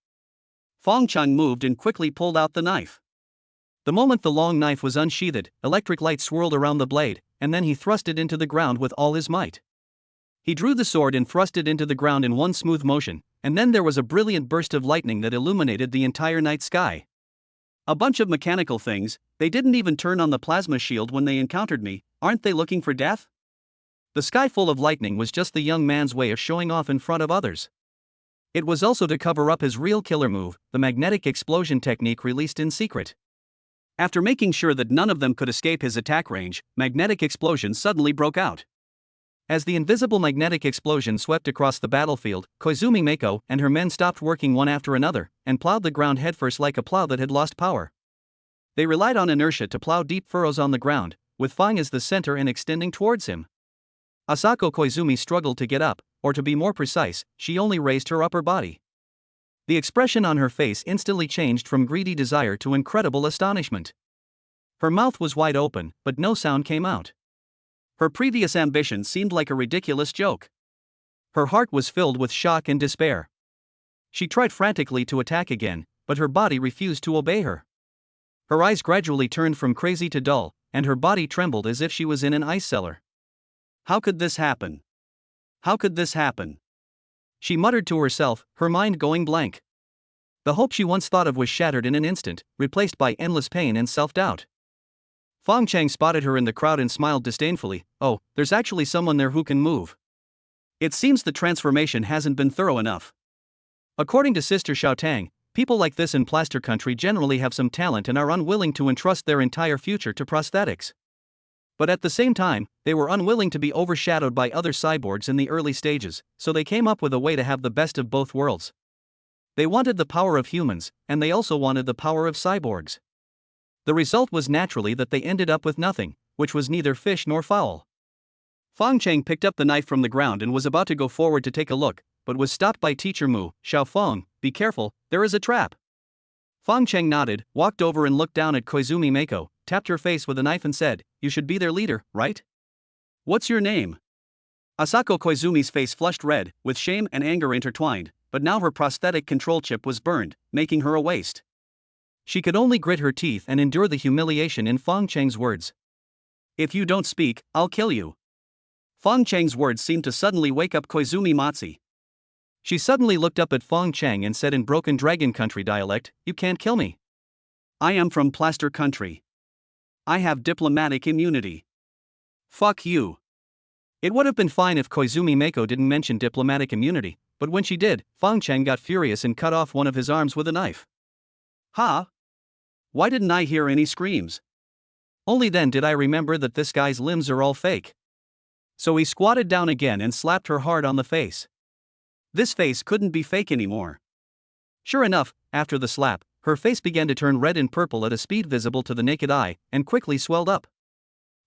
Fong Cheng moved and quickly pulled out the knife. The moment the long knife was unsheathed, electric light swirled around the blade, and then he thrust it into the ground with all his might. He drew the sword and thrust it into the ground in one smooth motion, and then there was a brilliant burst of lightning that illuminated the entire night sky. A bunch of mechanical things, they didn't even turn on the plasma shield when they encountered me, aren't they looking for death? The sky full of lightning was just the young man's way of showing off in front of others. It was also to cover up his real killer move, the magnetic explosion technique released in secret. After making sure that none of them could escape his attack range, magnetic explosion suddenly broke out. As the invisible magnetic explosion swept across the battlefield, Koizumi Mako and her men stopped working one after another, and plowed the ground headfirst like a plow that had lost power. They relied on inertia to plow deep furrows on the ground, with Fang as the center and extending towards him. Asako Koizumi struggled to get up, or to be more precise, she only raised her upper body. The expression on her face instantly changed from greedy desire to incredible astonishment. Her mouth was wide open, but no sound came out. Her previous ambition seemed like a ridiculous joke. Her heart was filled with shock and despair. She tried frantically to attack again, but her body refused to obey her. Her eyes gradually turned from crazy to dull, and her body trembled as if she was in an ice cellar. How could this happen? How could this happen? She muttered to herself, her mind going blank. The hope she once thought of was shattered in an instant, replaced by endless pain and self-doubt. Fong Cheng spotted her in the crowd and smiled disdainfully. Oh, there's actually someone there who can move. It seems the transformation hasn't been thorough enough. According to Sister Xiaotang, people like this in Plaster Country generally have some talent and are unwilling to entrust their entire future to prosthetics. But at the same time, they were unwilling to be overshadowed by other cyborgs in the early stages, so they came up with a way to have the best of both worlds. They wanted the power of humans, and they also wanted the power of cyborgs. The result was naturally that they ended up with nothing, which was neither fish nor fowl. Fang Cheng picked up the knife from the ground and was about to go forward to take a look, but was stopped by Teacher Mu. Xiao Feng, be careful, there is a trap. Fang Cheng nodded, walked over and looked down at Koizumi Mako, tapped her face with a knife and said, you should be their leader, right? What's your name? Asako Koizumi's face flushed red, with shame and anger intertwined, but now her prosthetic control chip was burned, making her a waste. She could only grit her teeth and endure the humiliation in Fang Cheng's words. If you don't speak, I'll kill you. Fang Cheng's words seemed to suddenly wake up Koizumi Matsi. She suddenly looked up at Fong Cheng and said in broken dragon country dialect, "You can't kill me." I am from plaster country. I have diplomatic immunity. Fuck you. It would have been fine if Koizumi Mako didn't mention diplomatic immunity, but when she did, Fong Cheng got furious and cut off one of his arms with a knife. Ha! Why didn't I hear any screams? Only then did I remember that this guy's limbs are all fake. So he squatted down again and slapped her hard on the face. This face couldn't be fake anymore. Sure enough, after the slap, her face began to turn red and purple at a speed visible to the naked eye, and quickly swelled up.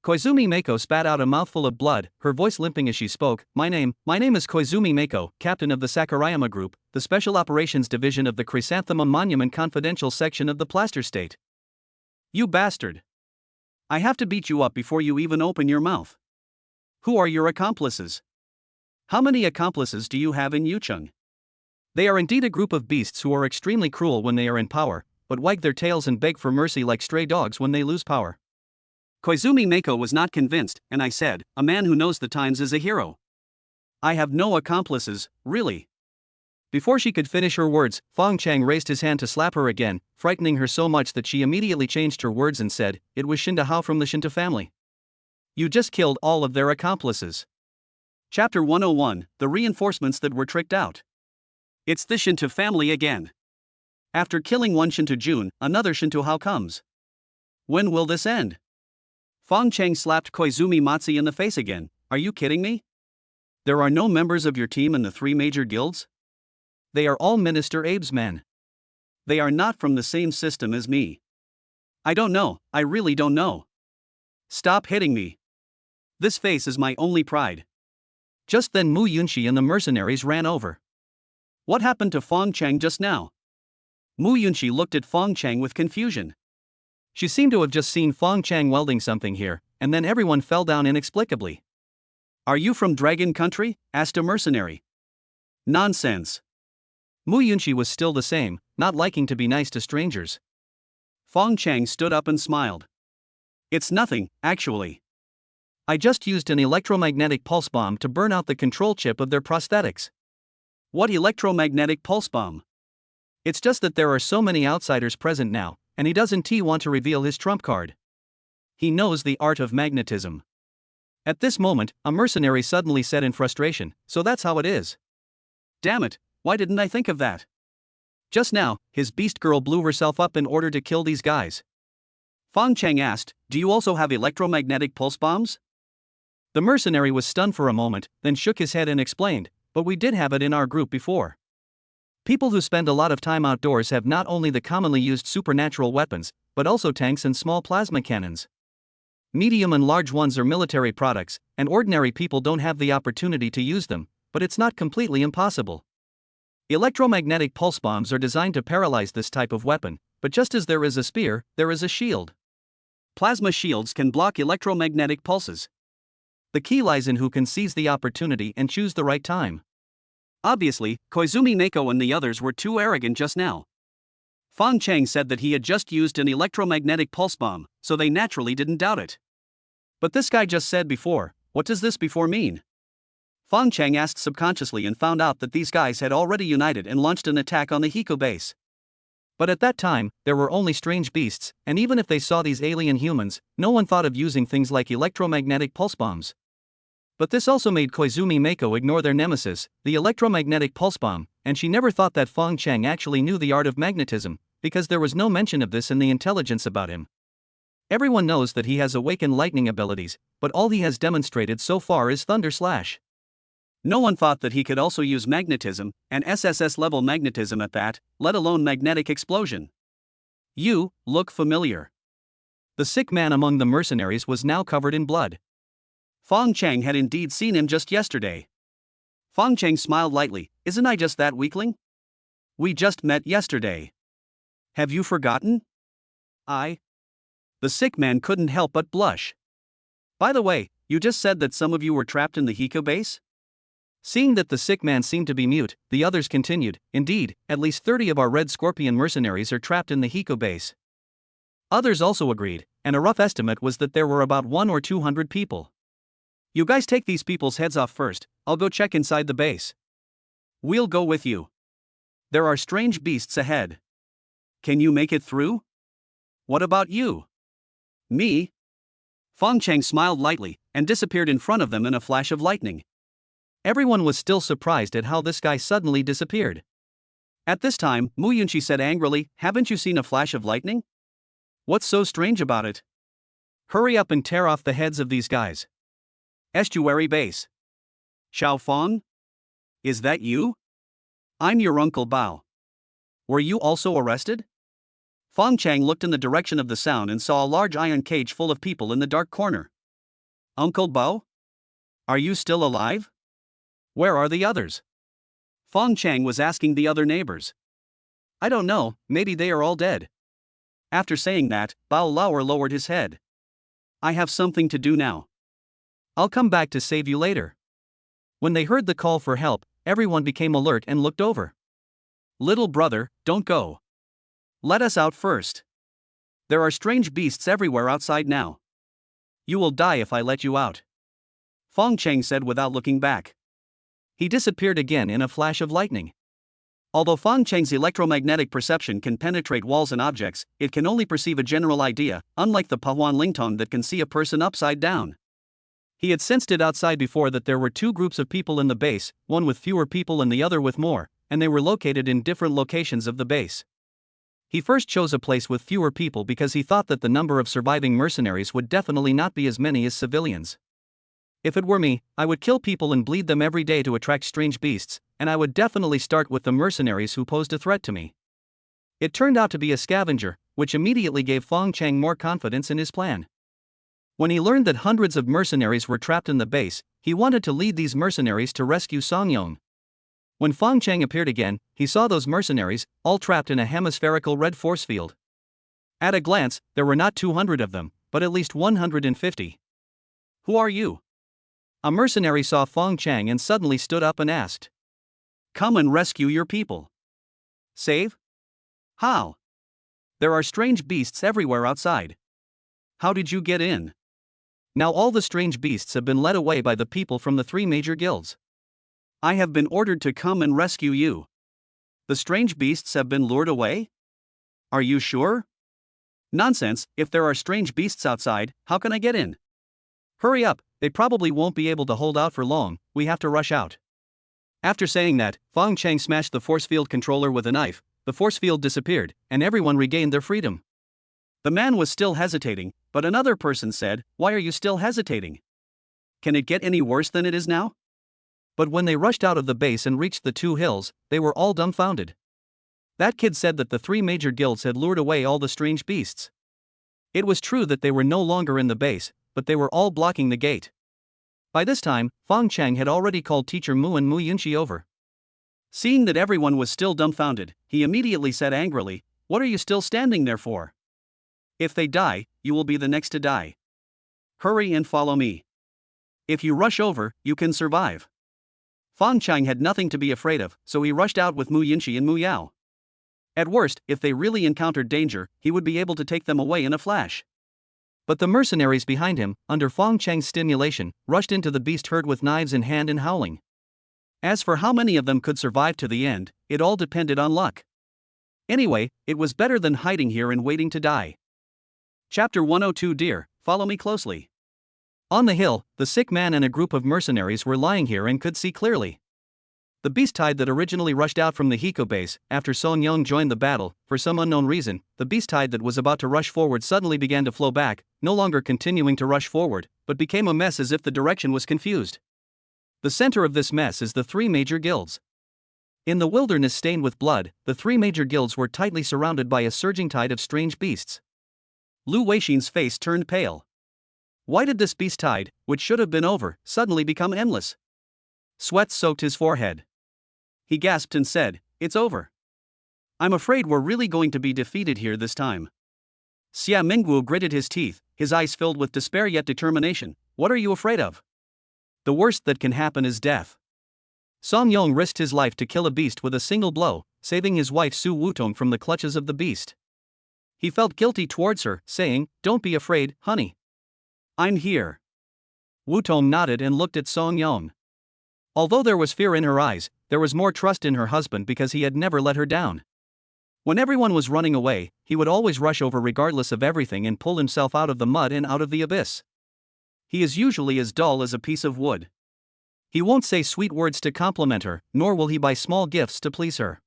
Koizumi Mako spat out a mouthful of blood, her voice limping as she spoke. My name is Koizumi Mako, captain of the Sakurayama Group, the Special Operations Division of the Chrysanthemum Monument Confidential Section of the Plaster State." You bastard. I have to beat you up before you even open your mouth. Who are your accomplices? How many accomplices do you have in Yucheng? They are indeed a group of beasts who are extremely cruel when they are in power, but wag their tails and beg for mercy like stray dogs when they lose power. Koizumi Mako was not convinced, and I said, "A man who knows the times is a hero. I have no accomplices, really." Before she could finish her words, Fong Cheng raised his hand to slap her again, frightening her so much that she immediately changed her words and said, "It was Shinta Hao from the Shinta family. You just killed all of their accomplices." Chapter 101, The Reinforcements That Were Tricked Out. It's the Shinta family again. After killing one Shinta Jun, another Shinta Hao comes. When will this end? Fong Cheng slapped Koizumi Matsu in the face again. Are you kidding me? There are no members of your team in the three major guilds? They are all Minister Abe's men. They are not from the same system as me. I don't know, I really don't know. Stop hitting me. This face is my only pride. Just then Yunxi and the mercenaries ran over. What happened to Fong Cheng just now? Yunxi looked at Fong Cheng with confusion. She seemed to have just seen Fong Cheng welding something here, and then everyone fell down inexplicably. Are you from Dragon Country? Asked a mercenary. Nonsense. Yunxi was still the same, not liking to be nice to strangers. Fong Cheng stood up and smiled. It's nothing, actually. I just used an electromagnetic pulse bomb to burn out the control chip of their prosthetics. What electromagnetic pulse bomb? It's just that there are so many outsiders present now, and he doesn't want to reveal his trump card. He knows the art of magnetism. At this moment, a mercenary suddenly said in frustration, "So that's how it is." Damn it, why didn't I think of that? Just now, his beast girl blew herself up in order to kill these guys. Fong Cheng asked, "Do you also have electromagnetic pulse bombs?" The mercenary was stunned for a moment, then shook his head and explained, "But we did have it in our group before. People who spend a lot of time outdoors have not only the commonly used supernatural weapons, but also tanks and small plasma cannons. Medium and large ones are military products, and ordinary people don't have the opportunity to use them, but it's not completely impossible. Electromagnetic pulse bombs are designed to paralyze this type of weapon, but just as there is a spear, there is a shield. Plasma shields can block electromagnetic pulses. The key lies in who can seize the opportunity and choose the right time." Obviously, Koizumi Mako and the others were too arrogant just now. Fong Cheng said that he had just used an electromagnetic pulse bomb, so they naturally didn't doubt it. But this guy just said before, what does this before mean? Fong Cheng asked subconsciously and found out that these guys had already united and launched an attack on the Hiko base. But at that time, there were only strange beasts, and even if they saw these alien humans, no one thought of using things like electromagnetic pulse bombs. But this also made Koizumi Mako ignore their nemesis, the electromagnetic pulse bomb, and she never thought that Fong Cheng actually knew the art of magnetism, because there was no mention of this in the intelligence about him. Everyone knows that he has awakened lightning abilities, but all he has demonstrated so far is Thunder Slash. No one thought that he could also use magnetism, and SSS-level magnetism at that, let alone magnetic explosion. You look familiar. The sick man among the mercenaries was now covered in blood. Fong Cheng had indeed seen him just yesterday. Fong Cheng smiled lightly. Isn't I just that weakling? We just met yesterday. Have you forgotten? The sick man couldn't help but blush. By the way, you just said that some of you were trapped in the Hiko base? Seeing that the sick man seemed to be mute, the others continued, "Indeed, at least 30 of our Red Scorpion mercenaries are trapped in the Hiko base." Others also agreed, and a rough estimate was that there were about 100 or 200 people. You guys take these people's heads off first, I'll go check inside the base. We'll go with you. There are strange beasts ahead. Can you make it through? What about you? Me? Fong Cheng smiled lightly and disappeared in front of them in a flash of lightning. Everyone was still surprised at how this guy suddenly disappeared. At this time, Yunxi said angrily, "Haven't you seen a flash of lightning? What's so strange about it? Hurry up and tear off the heads of these guys." Estuary base. Xiao Fong? Is that you? I'm your Uncle Bao. Were you also arrested? Fong Cheng looked in the direction of the sound and saw a large iron cage full of people in the dark corner. Uncle Bao? Are you still alive? Where are the others? Fong Cheng was asking the other neighbors. I don't know, maybe they are all dead. After saying that, Bao Lauer lowered his head. I have something to do now. I'll come back to save you later. When they heard the call for help, everyone became alert and looked over. Little brother, don't go. Let us out first. There are strange beasts everywhere outside now. You will die if I let you out. Fong Cheng said without looking back. He disappeared again in a flash of lightning. Although Fong Cheng's electromagnetic perception can penetrate walls and objects, it can only perceive a general idea, unlike the Pahuan Lingtong that can see a person upside down. He had sensed it outside before that there were two groups of people in the base, one with fewer people and the other with more, and they were located in different locations of the base. He first chose a place with fewer people because he thought that the number of surviving mercenaries would definitely not be as many as civilians. If it were me, I would kill people and bleed them every day to attract strange beasts, and I would definitely start with the mercenaries who posed a threat to me. It turned out to be a scavenger, which immediately gave Fong Cheng more confidence in his plan. When he learned that hundreds of mercenaries were trapped in the base, he wanted to lead these mercenaries to rescue Song Yong. When Fong Cheng appeared again, he saw those mercenaries, all trapped in a hemispherical red force field. At a glance, there were not 200 of them, but at least 150. Who are you? A mercenary saw Fong Cheng and suddenly stood up and asked. Come and rescue your people. Save? How? There are strange beasts everywhere outside. How did you get in? Now all the strange beasts have been led away by the people from the three major guilds. I have been ordered to come and rescue you. The strange beasts have been lured away? Are you sure? Nonsense, if there are strange beasts outside, how can I get in? Hurry up, they probably won't be able to hold out for long, we have to rush out. After saying that, Fong Cheng smashed the force field controller with a knife, the force field disappeared, and everyone regained their freedom. The man was still hesitating, but another person said, "Why are you still hesitating? Can it get any worse than it is now?" But when they rushed out of the base and reached the two hills, they were all dumbfounded. That kid said that the three major guilds had lured away all the strange beasts. It was true that they were no longer in the base, but they were all blocking the gate. By this time, Fong Cheng had already called teacher Mu and Yunxi over. Seeing that everyone was still dumbfounded, he immediately said angrily, "What are you still standing there for? If they die, you will be the next to die. Hurry and follow me. If you rush over, you can survive." Fong Cheng had nothing to be afraid of, so he rushed out with Yunxi and Mu Yao. At worst, if they really encountered danger, he would be able to take them away in a flash. But the mercenaries behind him, under Fong Cheng's stimulation, rushed into the beast herd with knives in hand and howling. As for how many of them could survive to the end, it all depended on luck. Anyway, it was better than hiding here and waiting to die. Chapter 102. Dear, follow me closely. On the hill, the sick man and a group of mercenaries were lying here and could see clearly. The beast tide that originally rushed out from the Hiko base, after Song Yong joined the battle, for some unknown reason, the beast tide that was about to rush forward suddenly began to flow back, no longer continuing to rush forward, but became a mess as if the direction was confused. The center of this mess is the three major guilds. In the wilderness stained with blood, the three major guilds were tightly surrounded by a surging tide of strange beasts. Lu Weixin's face turned pale. Why did this beast tide, which should have been over, suddenly become endless? Sweat soaked his forehead. He gasped and said, "It's over. I'm afraid we're really going to be defeated here this time." Xia Mingguo gritted his teeth, his eyes filled with despair yet determination. "What are you afraid of?" "The worst that can happen is death." Song Yong risked his life to kill a beast with a single blow, saving his wife Su Wutong from the clutches of the beast. He felt guilty towards her, saying, "Don't be afraid, honey. I'm here." Wutong nodded and looked at Song Yong. Although there was fear in her eyes, there was more trust in her husband because he had never let her down. When everyone was running away, he would always rush over regardless of everything and pull himself out of the mud and out of the abyss. He is usually as dull as a piece of wood. He won't say sweet words to compliment her, nor will he buy small gifts to please her.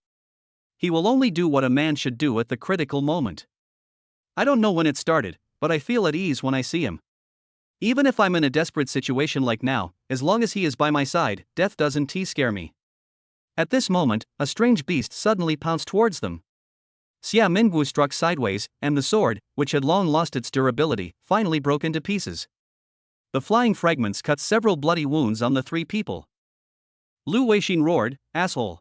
He will only do what a man should do at the critical moment. I don't know when it started, but I feel at ease when I see him. Even if I'm in a desperate situation like now, as long as he is by my side, death doesn't scare me. At this moment, a strange beast suddenly pounced towards them. Xia Mingwu struck sideways, and the sword, which had long lost its durability, finally broke into pieces. The flying fragments cut several bloody wounds on the three people. Lu Weixin roared, "Asshole!"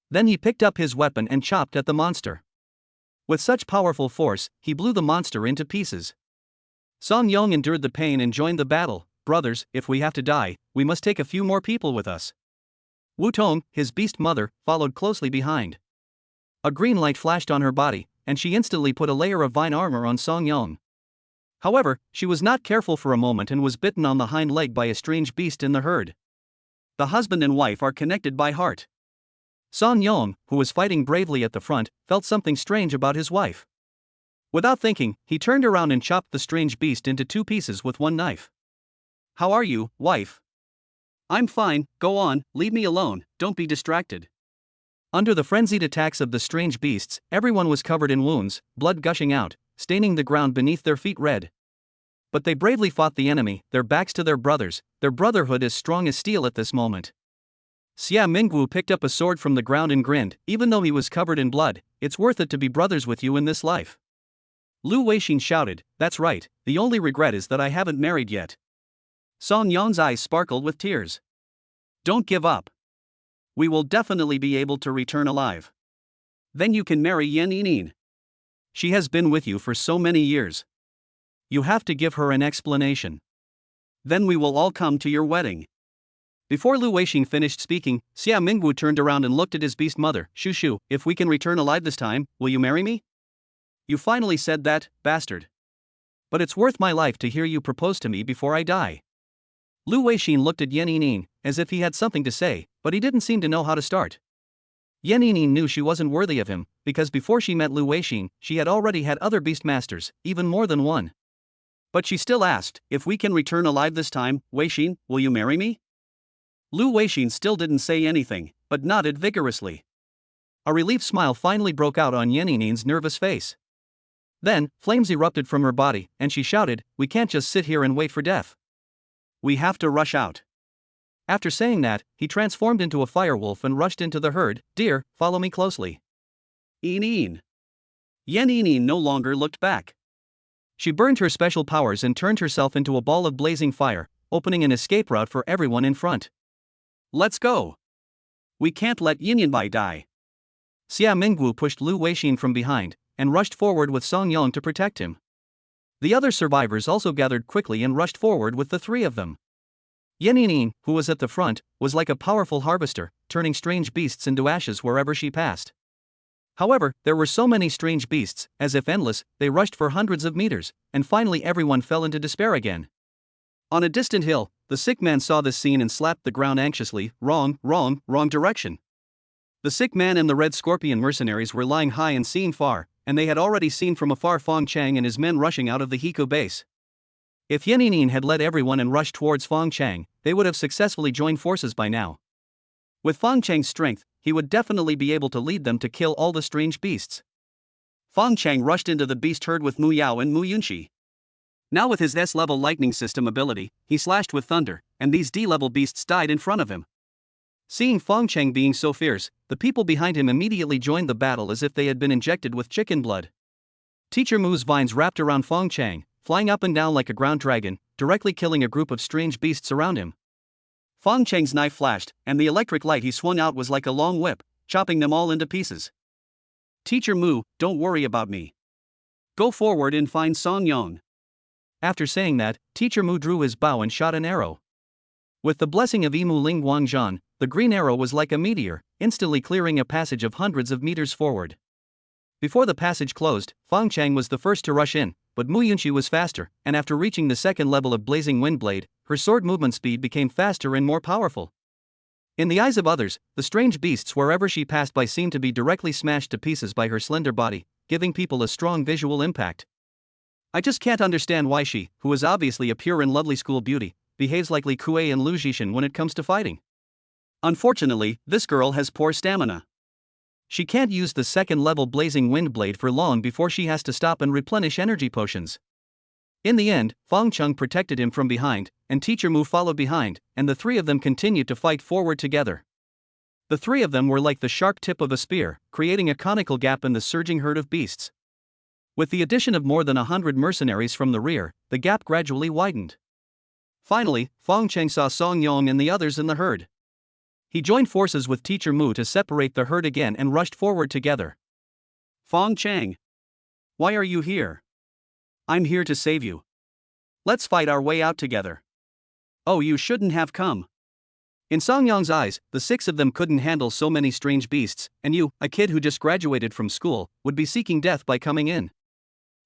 Then he picked up his weapon and chopped at the monster. With such powerful force, he blew the monster into pieces. Song Yong endured the pain and joined the battle. "Brothers, if we have to die, we must take a few more people with us." Wu Tong, his beast mother, followed closely behind. A green light flashed on her body, and she instantly put a layer of vine armor on Song Yong. However, she was not careful for a moment and was bitten on the hind leg by a strange beast in the herd. The husband and wife are connected by heart. Song Yong, who was fighting bravely at the front, felt something strange about his wife. Without thinking, he turned around and chopped the strange beast into two pieces with one knife. "How are you, wife?" "I'm fine, go on, leave me alone, don't be distracted." Under the frenzied attacks of the strange beasts, everyone was covered in wounds, blood gushing out, staining the ground beneath their feet red. But they bravely fought the enemy, their backs to their brothers, their brotherhood as strong as steel at this moment. Xia Mingwu picked up a sword from the ground and grinned, even though he was covered in blood, "It's worth it to be brothers with you in this life." Lu Weixin shouted, "That's right, the only regret is that I haven't married yet." Song Yong's eyes sparkled with tears. "Don't give up. We will definitely be able to return alive. Then you can marry Yan Yinin. She has been with you for so many years. You have to give her an explanation. Then we will all come to your wedding." Before Lu Weixin finished speaking, Xia Mingwu turned around and looked at his beast mother. "Shu Shu, if we can return alive this time, will you marry me?" "You finally said that, bastard. But it's worth my life to hear you propose to me before I die." Lu Weixin looked at Yan Yinin, as if he had something to say, but he didn't seem to know how to start. Yan Yinin knew she wasn't worthy of him, because before she met Lu Weixin, she had already had other beast masters, even more than one. But she still asked, "If we can return alive this time, Weixin, will you marry me?" Lu Weixin still didn't say anything, but nodded vigorously. A relieved smile finally broke out on Yan Yinin's nervous face. Then, flames erupted from her body, and she shouted, "We can't just sit here and wait for death. We have to rush out." After saying that, he transformed into a firewolf and rushed into the herd. "Dear, follow me closely." "Yinin." Yan Yinin no longer looked back. She burned her special powers and turned herself into a ball of blazing fire, opening an escape route for everyone in front. "Let's go. We can't let Yinyanbai die." Xia Mingwu pushed Lu Weixin from behind, and rushed forward with Song Yong to protect him. The other survivors also gathered quickly and rushed forward with the three of them. Yan Yinin, who was at the front, was like a powerful harvester, turning strange beasts into ashes wherever she passed. However, there were so many strange beasts, as if endless, they rushed for hundreds of meters, and finally everyone fell into despair again. On a distant hill, the sick man saw this scene and slapped the ground anxiously. Wrong direction. The sick man and the red scorpion mercenaries were lying high and seeing far, and they had already seen from afar Fong Cheng and his men rushing out of the Hiku base. If Yan Yinin had led everyone and rushed towards Fong Cheng, they would have successfully joined forces by now. With Fong Cheng's strength, he would definitely be able to lead them to kill all the strange beasts. Fong Cheng rushed into the beast herd with Mu Yao and Mu Yunxi. Now with his S-level lightning system ability, he slashed with thunder, and these D-level beasts died in front of him. Seeing Fong Cheng being so fierce, the people behind him immediately joined the battle as if they had been injected with chicken blood. Teacher Mu's vines wrapped around Fong Cheng, flying up and down like a ground dragon, directly killing a group of strange beasts around him. Fong Cheng's knife flashed, and the electric light he swung out was like a long whip, chopping them all into pieces. "Teacher Mu, don't worry about me. Go forward and find Song Yong." After saying that, Teacher Mu drew his bow and shot an arrow. With the blessing of Imu Ling Guangzhan, the green arrow was like a meteor, instantly clearing a passage of hundreds of meters forward. Before the passage closed, Fong Cheng was the first to rush in, but Mu Yunxi was faster, and after reaching the second level of Blazing Wind Blade, her sword movement speed became faster and more powerful. In the eyes of others, the strange beasts wherever she passed by seemed to be directly smashed to pieces by her slender body, giving people a strong visual impact. I just can't understand why she, who is obviously a pure and lovely school beauty, behaves like Li Kuei and Lu Zhishan when it comes to fighting. Unfortunately, this girl has poor stamina. She can't use the second-level blazing wind blade for long before she has to stop and replenish energy potions. In the end, Fong Cheng protected him from behind, and Teacher Mu followed behind, and the three of them continued to fight forward together. The three of them were like the sharp tip of a spear, creating a conical gap in the surging herd of beasts. With the addition of more than 100 mercenaries from the rear, the gap gradually widened. Finally, Fong Cheng saw Song Yong and the others in the herd. He joined forces with Teacher Mu to separate the herd again and rushed forward together. Fong Cheng, why are you here? I'm here to save you. Let's fight our way out together. Oh, you shouldn't have come. In Song Yong's eyes, the six of them couldn't handle so many strange beasts, and you, a kid who just graduated from school, would be seeking death by coming in.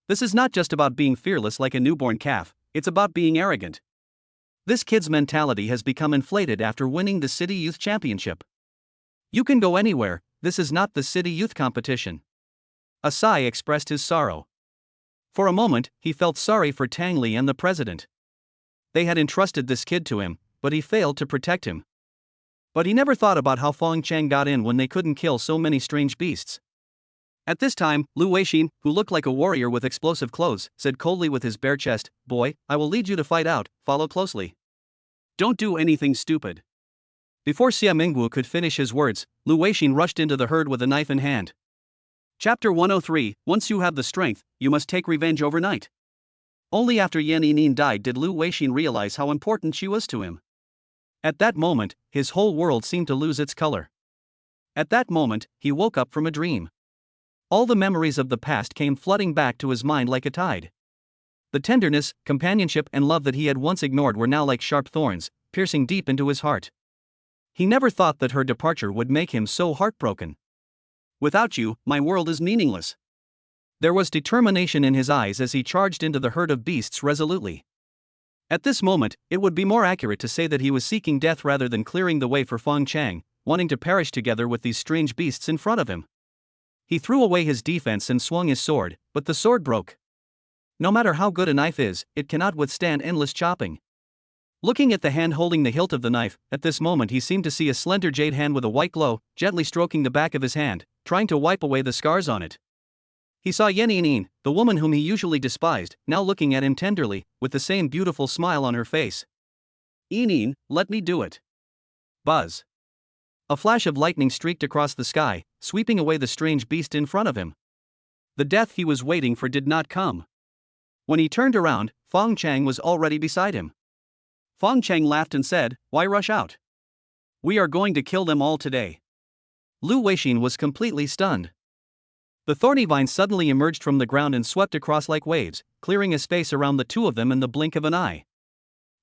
This is not just about being fearless like a newborn calf, it's about being arrogant. This kid's mentality has become inflated after winning the City Youth Championship. You can go anywhere, this is not the City Youth competition. A sigh expressed his sorrow. For a moment, he felt sorry for Tang Li and the president. They had entrusted this kid to him, but he failed to protect him. But he never thought about how Fong Cheng got in when they couldn't kill so many strange beasts. At this time, Lu Weixin, who looked like a warrior with explosive clothes, said coldly with his bare chest, "Boy, I will lead you to fight out, follow closely. Don't do anything stupid." Before Xia Mingwu could finish his words, Lu Weixin rushed into the herd with a knife in hand. Chapter 103, Once you have the strength, you must take revenge overnight. Only after Yan Yinin died did Lu Weixin realize how important she was to him. At that moment, his whole world seemed to lose its color. At that moment, he woke up from a dream. All the memories of the past came flooding back to his mind like a tide. The tenderness, companionship, and love that he had once ignored were now like sharp thorns, piercing deep into his heart. He never thought that her departure would make him so heartbroken. Without you, my world is meaningless. There was determination in his eyes as he charged into the herd of beasts resolutely. At this moment, it would be more accurate to say that he was seeking death rather than clearing the way for Fong Cheng, wanting to perish together with these strange beasts in front of him. He threw away his defense and swung his sword, but the sword broke. No matter how good a knife is, it cannot withstand endless chopping. Looking at the hand holding the hilt of the knife, at this moment he seemed to see a slender jade hand with a white glow, gently stroking the back of his hand, trying to wipe away the scars on it. He saw Yan Yinin, the woman whom he usually despised, now looking at him tenderly, with the same beautiful smile on her face. Yinin, let me do it. Buzz. A flash of lightning streaked across the sky, sweeping away the strange beast in front of him. The death he was waiting for did not come. When he turned around, Fong Cheng was already beside him. Fong Cheng laughed and said, "Why rush out? We are going to kill them all today." Lu Weixin was completely stunned. The thorny vine suddenly emerged from the ground and swept across like waves, clearing a space around the two of them in the blink of an eye.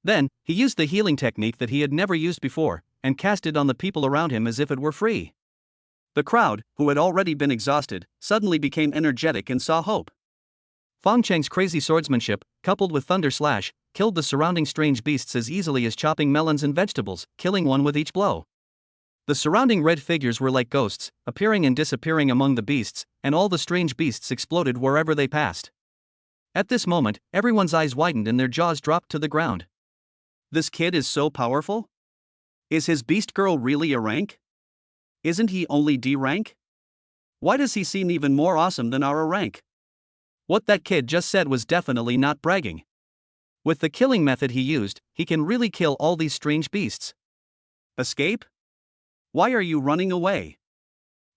Then, he used the healing technique that he had never used before, and cast it on the people around him as if it were free. The crowd, who had already been exhausted, suddenly became energetic and saw hope. Fong Cheng's crazy swordsmanship, coupled with thunder slash, killed the surrounding strange beasts as easily as chopping melons and vegetables, killing one with each blow. The surrounding red figures were like ghosts, appearing and disappearing among the beasts, and all the strange beasts exploded wherever they passed. At this moment, everyone's eyes widened and their jaws dropped to the ground. This kid is so powerful? Is his beast girl really a rank? Isn't he only D rank? Why does he seem even more awesome than our rank? What that kid just said was definitely not bragging. With the killing method he used, he can really kill all these strange beasts. Escape? Why are you running away?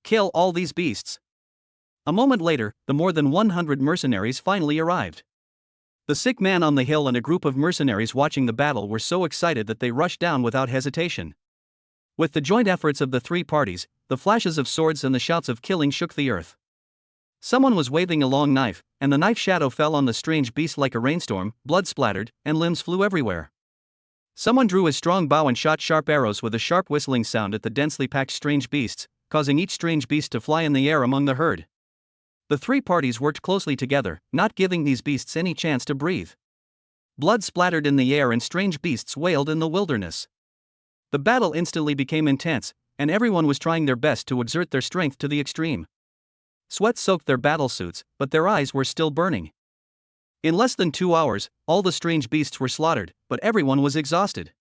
Kill all these beasts. A moment later, the more than 100 mercenaries finally arrived. The sick man on the hill and a group of mercenaries watching the battle were so excited that they rushed down without hesitation. With the joint efforts of the three parties, the flashes of swords and the shouts of killing shook the earth. Someone was waving a long knife, and the knife shadow fell on the strange beast like a rainstorm, blood splattered, and limbs flew everywhere. Someone drew his strong bow and shot sharp arrows with a sharp whistling sound at the densely packed strange beasts, causing each strange beast to fly in the air among the herd. The three parties worked closely together, not giving these beasts any chance to breathe. Blood splattered in the air and strange beasts wailed in the wilderness. The battle instantly became intense, and everyone was trying their best to exert their strength to the extreme. Sweat soaked their battle suits, but their eyes were still burning. In less than 2 hours, all the strange beasts were slaughtered, but everyone was exhausted.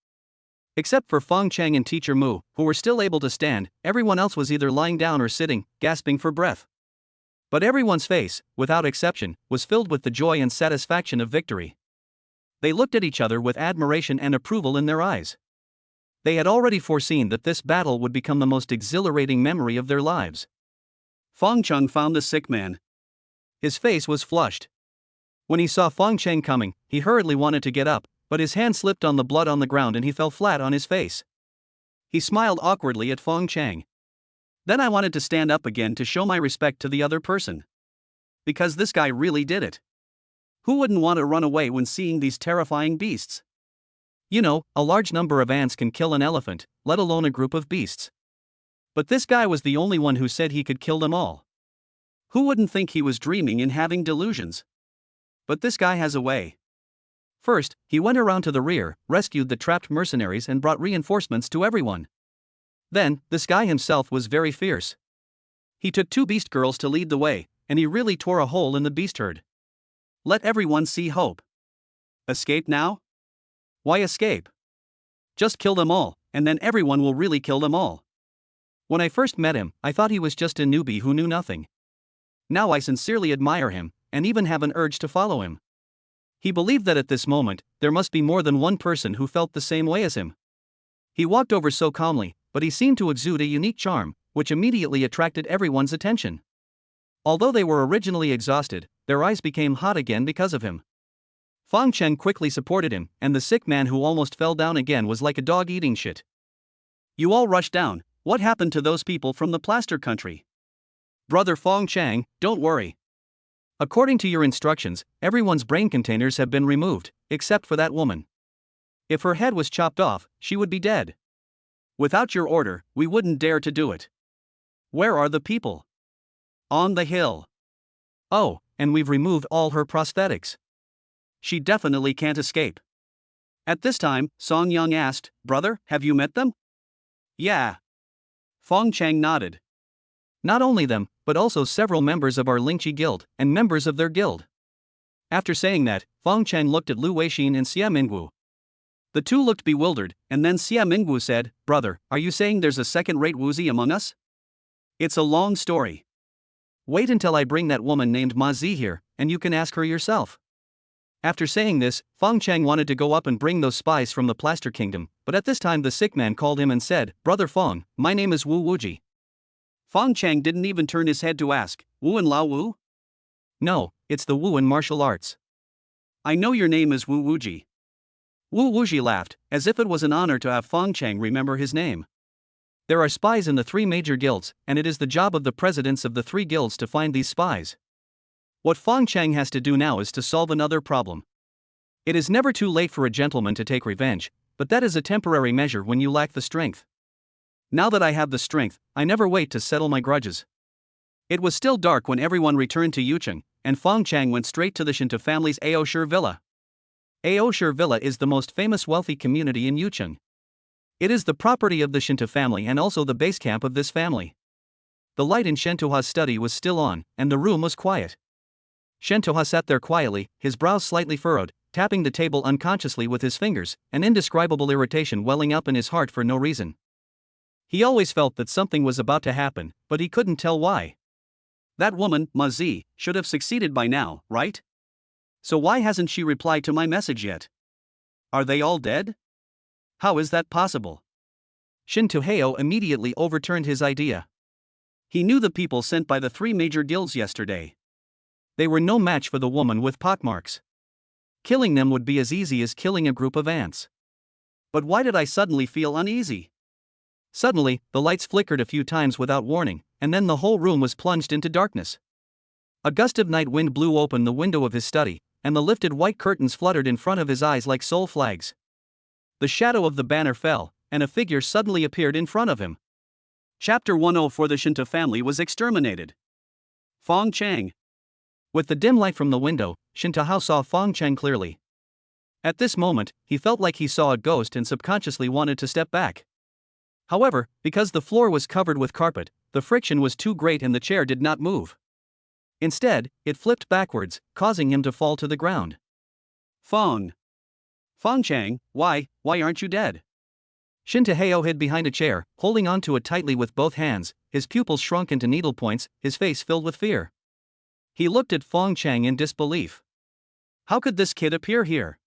Except for Fong Cheng and Teacher Mu, who were still able to stand, everyone else was either lying down or sitting, gasping for breath. But everyone's face, without exception, was filled with the joy and satisfaction of victory. They looked at each other with admiration and approval in their eyes. They had already foreseen that this battle would become the most exhilarating memory of their lives. Fong Cheng found the sick man. His face was flushed. When he saw Fong Cheng coming, he hurriedly wanted to get up, but his hand slipped on the blood on the ground and he fell flat on his face. He smiled awkwardly at Fong Cheng. Then I wanted to stand up again to show my respect to the other person. Because this guy really did it. Who wouldn't want to run away when seeing these terrifying beasts? You know, a large number of ants can kill an elephant, let alone a group of beasts. But this guy was the only one who said he could kill them all. Who wouldn't think he was dreaming and having delusions? But this guy has a way. First, he went around to the rear, rescued the trapped mercenaries and brought reinforcements to everyone. Then, this guy himself was very fierce. He took 2 beast girls to lead the way, and he really tore a hole in the beast herd. Let everyone see hope. Escape now? Why escape? Just kill them all, and then everyone will really kill them all. When I first met him, I thought he was just a newbie who knew nothing. Now I sincerely admire him, and even have an urge to follow him. He believed that at this moment, there must be more than one person who felt the same way as him. He walked over so calmly, but he seemed to exude a unique charm, which immediately attracted everyone's attention. Although they were originally exhausted, their eyes became hot again because of him. Fong Cheng quickly supported him, and the sick man who almost fell down again was like a dog eating shit. You all rushed down. What happened to those people from the plaster country? Brother Fong Cheng, don't worry. According to your instructions, everyone's brain containers have been removed, except for that woman. If her head was chopped off, she would be dead. Without your order, we wouldn't dare to do it. Where are the people? On the hill. Oh, and we've removed all her prosthetics. She definitely can't escape. At this time, Song Yang asked, Brother, have you met them? Yeah. Fong Cheng nodded. Not only them, but also several members of our Yunxi guild, and members of their guild. After saying that, Fong Cheng looked at Lu Weixin and Xia Mingwu. The two looked bewildered, and then Xia Mingwu said, Brother, are you saying there's a second-rate woozy among us? It's a long story. Wait until I bring that woman named Ma Zi here, and you can ask her yourself. After saying this, Fong Cheng wanted to go up and bring those spies from the Plaster Kingdom, but at this time the sick man called him and said, Brother Fong, my name is Wu Wuji. Fong Cheng didn't even turn his head to ask, Wu and Lao Wu? No, it's the Wu in martial arts. I know your name is Wu Wuji. Wu Wuji laughed, as if it was an honor to have Fong Cheng remember his name. There are spies in the 3 major guilds, and it is the job of the presidents of the 3 guilds to find these spies. What Fong Cheng has to do now is to solve another problem. It is never too late for a gentleman to take revenge, but that is a temporary measure when you lack the strength. Now that I have the strength, I never wait to settle my grudges. It was still dark when everyone returned to Yucheng, and Fong Cheng went straight to the Shinta family's Aoshire Villa. Aoshire Villa is the most famous wealthy community in Yucheng. It is the property of the Shinta family and also the base camp of this family. The light in Shentoha's study was still on, and the room was quiet. Shentoha sat there quietly, his brows slightly furrowed, tapping the table unconsciously with his fingers, an indescribable irritation welling up in his heart for no reason. He always felt that something was about to happen, but he couldn't tell why. That woman, Ma Zi, should have succeeded by now, right? So why hasn't she replied to my message yet? Are they all dead? How is that possible? Shinto immediately overturned his idea. He knew the people sent by the 3 major guilds yesterday. They were no match for the woman with pockmarks. Killing them would be as easy as killing a group of ants. But why did I suddenly feel uneasy? Suddenly, the lights flickered a few times without warning, and then the whole room was plunged into darkness. A gust of night wind blew open the window of his study, and the lifted white curtains fluttered in front of his eyes like soul flags. The shadow of the banner fell, and a figure suddenly appeared in front of him. Chapter 104 The Shinta family was exterminated. Fong Cheng. With the dim light from the window, Shinta saw Fong Cheng clearly. At this moment, he felt like he saw a ghost and subconsciously wanted to step back. However, because the floor was covered with carpet, the friction was too great and the chair did not move. Instead, it flipped backwards, causing him to fall to the ground. Fong Cheng, why aren't you dead? Shinta hid behind a chair, holding onto it tightly with both hands, his pupils shrunk into needlepoints, his face filled with fear. He looked at Fong Cheng in disbelief. How could this kid appear here?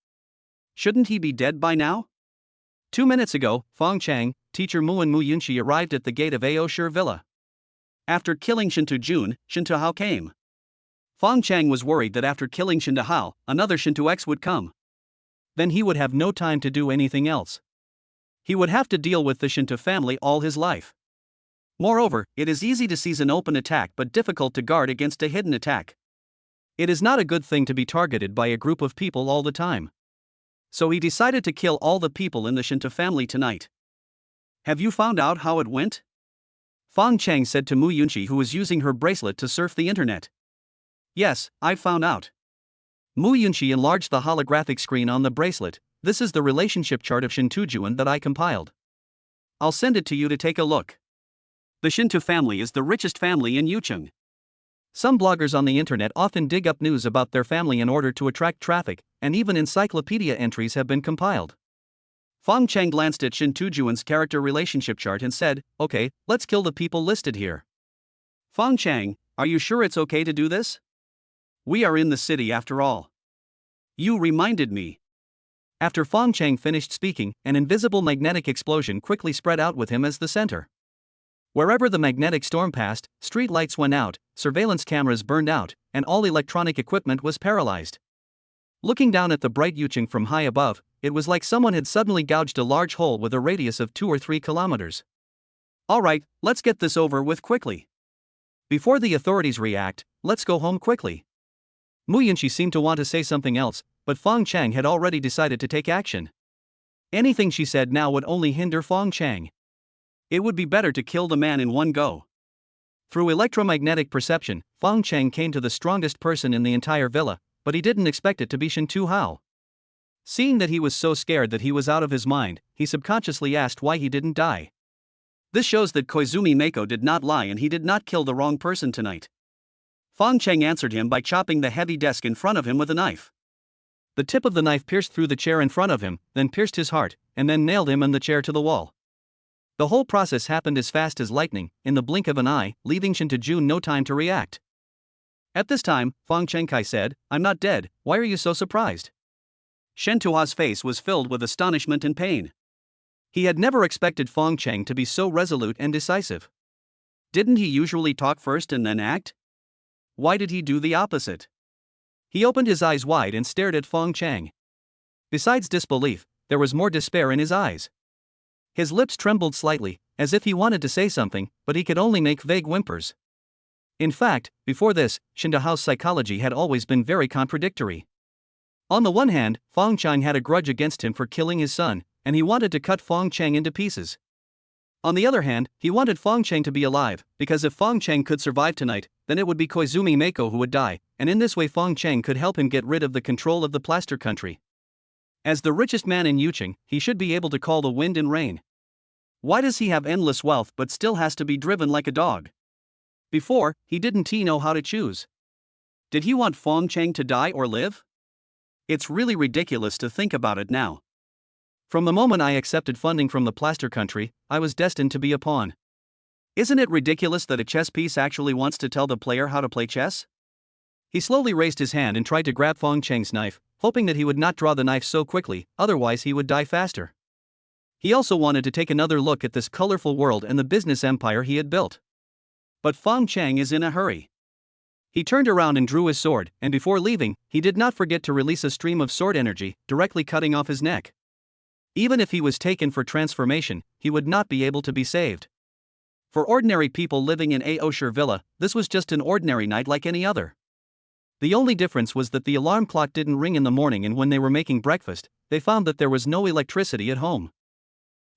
Shouldn't he be dead by now? 2 minutes ago, Fong Cheng, teacher Mu and Mu Yunxi arrived at the gate of Ao Shi Villa. After killing Shinta Jun, Shinta Hao came. Fong Cheng was worried that after killing Shinta Hao, another Shinta X would come. Then he would have no time to do anything else. He would have to deal with the Shinta family all his life. Moreover, it is easy to seize an open attack but difficult to guard against a hidden attack. It is not a good thing to be targeted by a group of people all the time. So he decided to kill all the people in the Shinta family tonight. Have you found out how it went? Fong Cheng said to Mu Yunxi, who was using her bracelet to surf the internet. Yes, I've found out. Mu Yunxi enlarged the holographic screen on the bracelet. This is the relationship chart of Shintujuan that I compiled. I'll send it to you to take a look. The Shinta family is the richest family in Yucheng. Some bloggers on the internet often dig up news about their family in order to attract traffic, and even encyclopedia entries have been compiled. Fong Cheng glanced at Shintujuan's character relationship chart and said, "Okay, let's kill the people listed here." Fong Cheng, are you sure it's okay to do this? We are in the city after all. You reminded me. After Fong Cheng finished speaking, an invisible magnetic explosion quickly spread out with him as the center. Wherever the magnetic storm passed, street lights went out, surveillance cameras burned out, and all electronic equipment was paralyzed. Looking down at the bright Yucheng from high above, it was like someone had suddenly gouged a large hole with a radius of 2 or 3 kilometers. Alright, let's get this over with quickly. Before the authorities react, let's go home quickly. Mu Yunxi seemed to want to say something else, but Fong Cheng had already decided to take action. Anything she said now would only hinder Fong Cheng. It would be better to kill the man in one go. Through electromagnetic perception, Fong Cheng came to the strongest person in the entire villa, but he didn't expect it to be Shintu Hao. Seeing that he was so scared that he was out of his mind, he subconsciously asked why he didn't die. This shows that Koizumi Mako did not lie and he did not kill the wrong person tonight. Fong Cheng answered him by chopping the heavy desk in front of him with a knife. The tip of the knife pierced through the chair in front of him, then pierced his heart, and then nailed him and the chair to the wall. The whole process happened as fast as lightning, in the blink of an eye, leaving Shinta Jun no time to react. At this time, Fong Chengkai said, "I'm not dead, why are you so surprised?" Shentua's face was filled with astonishment and pain. He had never expected Fong Cheng to be so resolute and decisive. Didn't he usually talk first and then act? Why did he do the opposite? He opened his eyes wide and stared at Fong Cheng. Besides disbelief, there was more despair in his eyes. His lips trembled slightly, as if he wanted to say something, but he could only make vague whimpers. In fact, before this, Shinta Hao's psychology had always been very contradictory. On the one hand, Fong Cheng had a grudge against him for killing his son, and he wanted to cut Fong Cheng into pieces. On the other hand, he wanted Fong Cheng to be alive, because if Fong Cheng could survive tonight, then it would be Koizumi Mako who would die, and in this way Fong Cheng could help him get rid of the control of the plaster country. As the richest man in Yucheng, he should be able to call the wind and rain. Why does he have endless wealth but still has to be driven like a dog? Before, he didn't know how to choose. Did he want Fong Cheng to die or live? It's really ridiculous to think about it now. From the moment I accepted funding from the plaster country, I was destined to be a pawn. Isn't it ridiculous that a chess piece actually wants to tell the player how to play chess? He slowly raised his hand and tried to grab Fong Cheng's knife, hoping that he would not draw the knife so quickly, otherwise he would die faster. He also wanted to take another look at this colorful world and the business empire he had built. But Fong Cheng is in a hurry. He turned around and drew his sword, and before leaving, he did not forget to release a stream of sword energy, directly cutting off his neck. Even if he was taken for transformation, he would not be able to be saved. For ordinary people living in Ao Shi Villa, this was just an ordinary night like any other. The only difference was that the alarm clock didn't ring in the morning, and when they were making breakfast, they found that there was no electricity at home.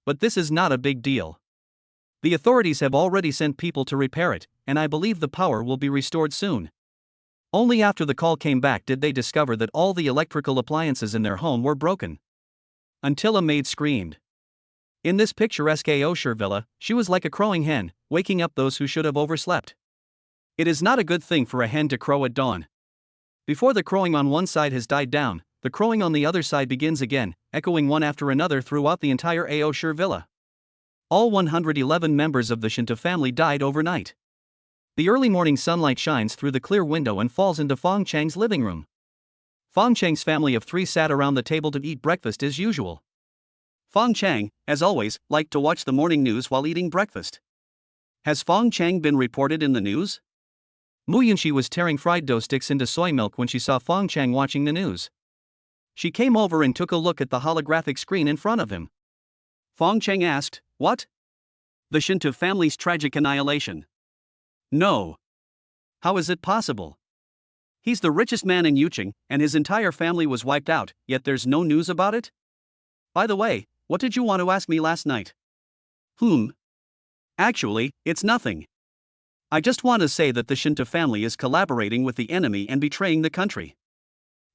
But this is not a big deal. The authorities have already sent people to repair it, and I believe the power will be restored soon. Only after the call came back did they discover that all the electrical appliances in their home were broken. Until a maid screamed. In this picturesque Osher villa, she was like a crowing hen, waking up those who should have overslept. It is not a good thing for a hen to crow at dawn. Before the crowing on one side has died down, the crowing on the other side begins again, echoing one after another throughout the entire Osher villa. All 111 members of the Shinta family died overnight. The early morning sunlight shines through the clear window and falls into Fong Cheng's living room. Fong Cheng's family of 3 sat around the table to eat breakfast as usual. Fong Cheng, as always, liked to watch the morning news while eating breakfast. Has Fong Cheng been reported in the news? Yunxi was tearing fried dough sticks into soy milk when she saw Fong Cheng watching the news. She came over and took a look at the holographic screen in front of him. Fong Cheng asked, "What?" "The Shinta family's tragic annihilation." "No. How is it possible? He's the richest man in Yuching, and his entire family was wiped out, yet there's no news about it? By the way, what did you want to ask me last night?" Actually, it's nothing. I just want to say that the Shinta family is collaborating with the enemy and betraying the country.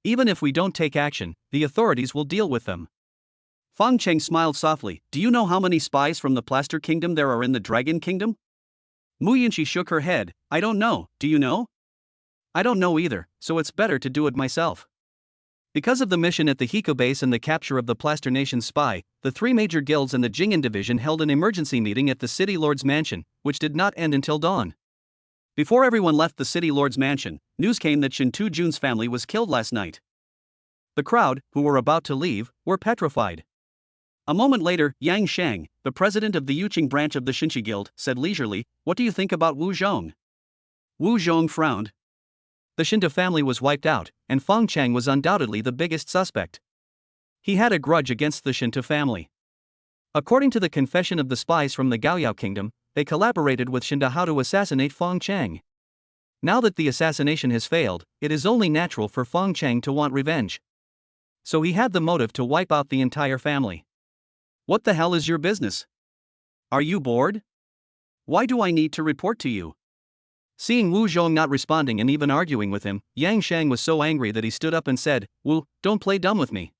Even if we don't take action, the authorities will deal with them. Fong Cheng smiled softly. "Do you know how many spies from the Plaster Kingdom there are in the Dragon Kingdom?" Yunxi shook her head. "I don't know, do you know?" "I don't know either, so it's better to do it myself." Because of the mission at the Hiko base and the capture of the Plaster Nation's spy, the 3 major guilds and the Jing'an division held an emergency meeting at the city lord's mansion, which did not end until dawn. Before everyone left the city lord's mansion, news came that Shin Tu-jun's family was killed last night. The crowd, who were about to leave, were petrified. A moment later, Yang Shang, the president of the Yuching branch of the Shinshi Guild, said leisurely, "What do you think about Wu Zhong?" Wu Zhong frowned. The Shinta family was wiped out, and Fong Cheng was undoubtedly the biggest suspect. He had a grudge against the Shinta family. According to the confession of the spies from the Gaoyao kingdom, they collaborated with Shinta how to assassinate Fong Cheng. Now that the assassination has failed, it is only natural for Fong Cheng to want revenge. So he had the motive to wipe out the entire family. "What the hell is your business? Are you bored? Why do I need to report to you?" Seeing Wu Zhong not responding and even arguing with him, Yang Shang was so angry that he stood up and said, "Wu, don't play dumb with me.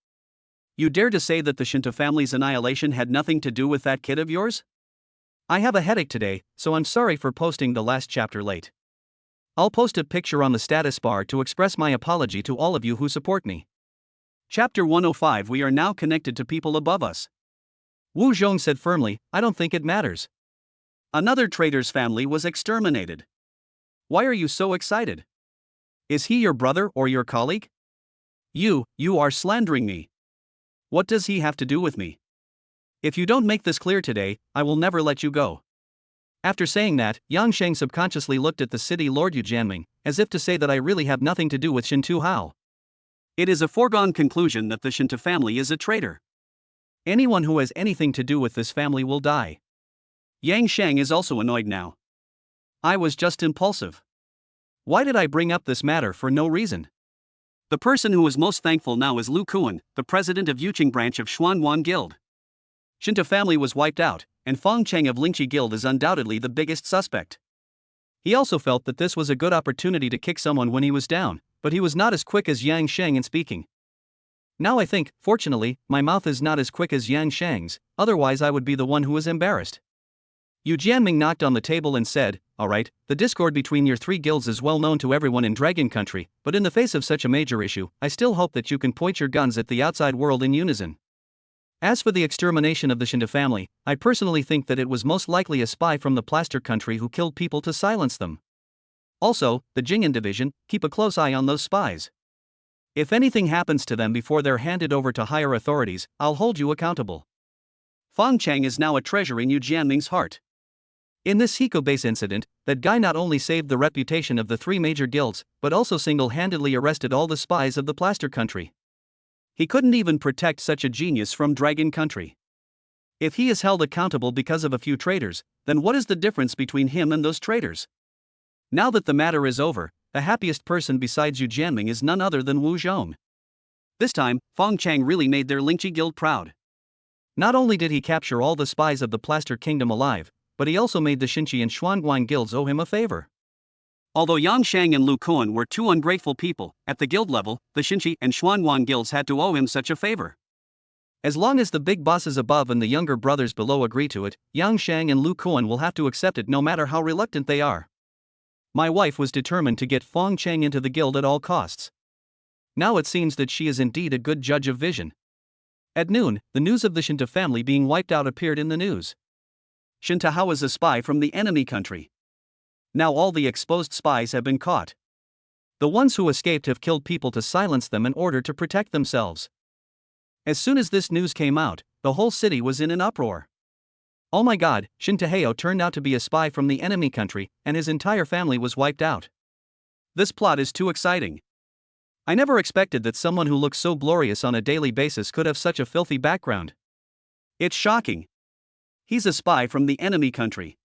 You dare to say that the Shinta family's annihilation had nothing to do with that kid of yours?" "I have a headache today, so I'm sorry for posting the last chapter late. I'll post a picture on the status bar to express my apology to all of you who support me." Chapter 105. We are now connected to people above us. Wu Zhong said firmly, "I don't think it matters." Another traitor's family was exterminated. Why are you so excited? Is he your brother or your colleague? You are slandering me. What does he have to do with me? If you don't make this clear today, I will never let you go. After saying that, Yang Sheng subconsciously looked at the city lord Yu Jianming, as if to say that I really have nothing to do with Shin Tu Hao. It is a foregone conclusion that the Shinta family is a traitor. Anyone who has anything to do with this family will die. Yang Sheng is also annoyed now. I was just impulsive. Why did I bring up this matter for no reason? The person who is most thankful now is Lu Kuan, the president of Yuching branch of Xuanwan Guild. Shinta family was wiped out, and Fong Cheng of Lingqi Guild is undoubtedly the biggest suspect. He also felt that this was a good opportunity to kick someone when he was down, but he was not as quick as Yang Sheng in speaking. Now I think, fortunately, my mouth is not as quick as Yang Sheng's, otherwise I would be the one who is embarrassed. Yu Jianming knocked on the table and said, "Alright, the discord between your 3 guilds is well known to everyone in Dragon Country, but in the face of such a major issue, I still hope that you can point your guns at the outside world in unison. As for the extermination of the Shinta family, I personally think that it was most likely a spy from the Plaster Country who killed people to silence them. Also, the Jing'an division, keep a close eye on those spies. If anything happens to them before they're handed over to higher authorities, I'll hold you accountable." Fong Cheng is now a treasure in Yu Jianming's heart. In this Hiko base incident, that guy not only saved the reputation of the 3 major guilds, but also single-handedly arrested all the spies of the Plaster Country. He couldn't even protect such a genius from Dragon Country. If he is held accountable because of a few traitors, then what is the difference between him and those traitors? Now that the matter is over, the happiest person besides Yu Jianming is none other than Wu Zhong. This time, Fong Cheng really made their Lingqi Guild proud. Not only did he capture all the spies of the Plaster Kingdom alive, but he also made the Shinchi and Xuanguan guilds owe him a favor. Although Yang Shang and Lu Kuan were 2 ungrateful people, at the guild level, the Shinchi and Xuanguan guilds had to owe him such a favor. As long as the big bosses above and the younger brothers below agree to it, Yang Shang and Lu Kuan will have to accept it no matter how reluctant they are. My wife was determined to get Fong Cheng into the guild at all costs. Now it seems that she is indeed a good judge of vision. At noon, the news of the Shinta family being wiped out appeared in the news. Shinta Hao is a spy from the enemy country. Now all the exposed spies have been caught. The ones who escaped have killed people to silence them in order to protect themselves. As soon as this news came out, the whole city was in an uproar. Oh my god, Shinta Hao turned out to be a spy from the enemy country, and his entire family was wiped out. This plot is too exciting. I never expected that someone who looks so glorious on a daily basis could have such a filthy background. It's shocking. He's a spy from the enemy country.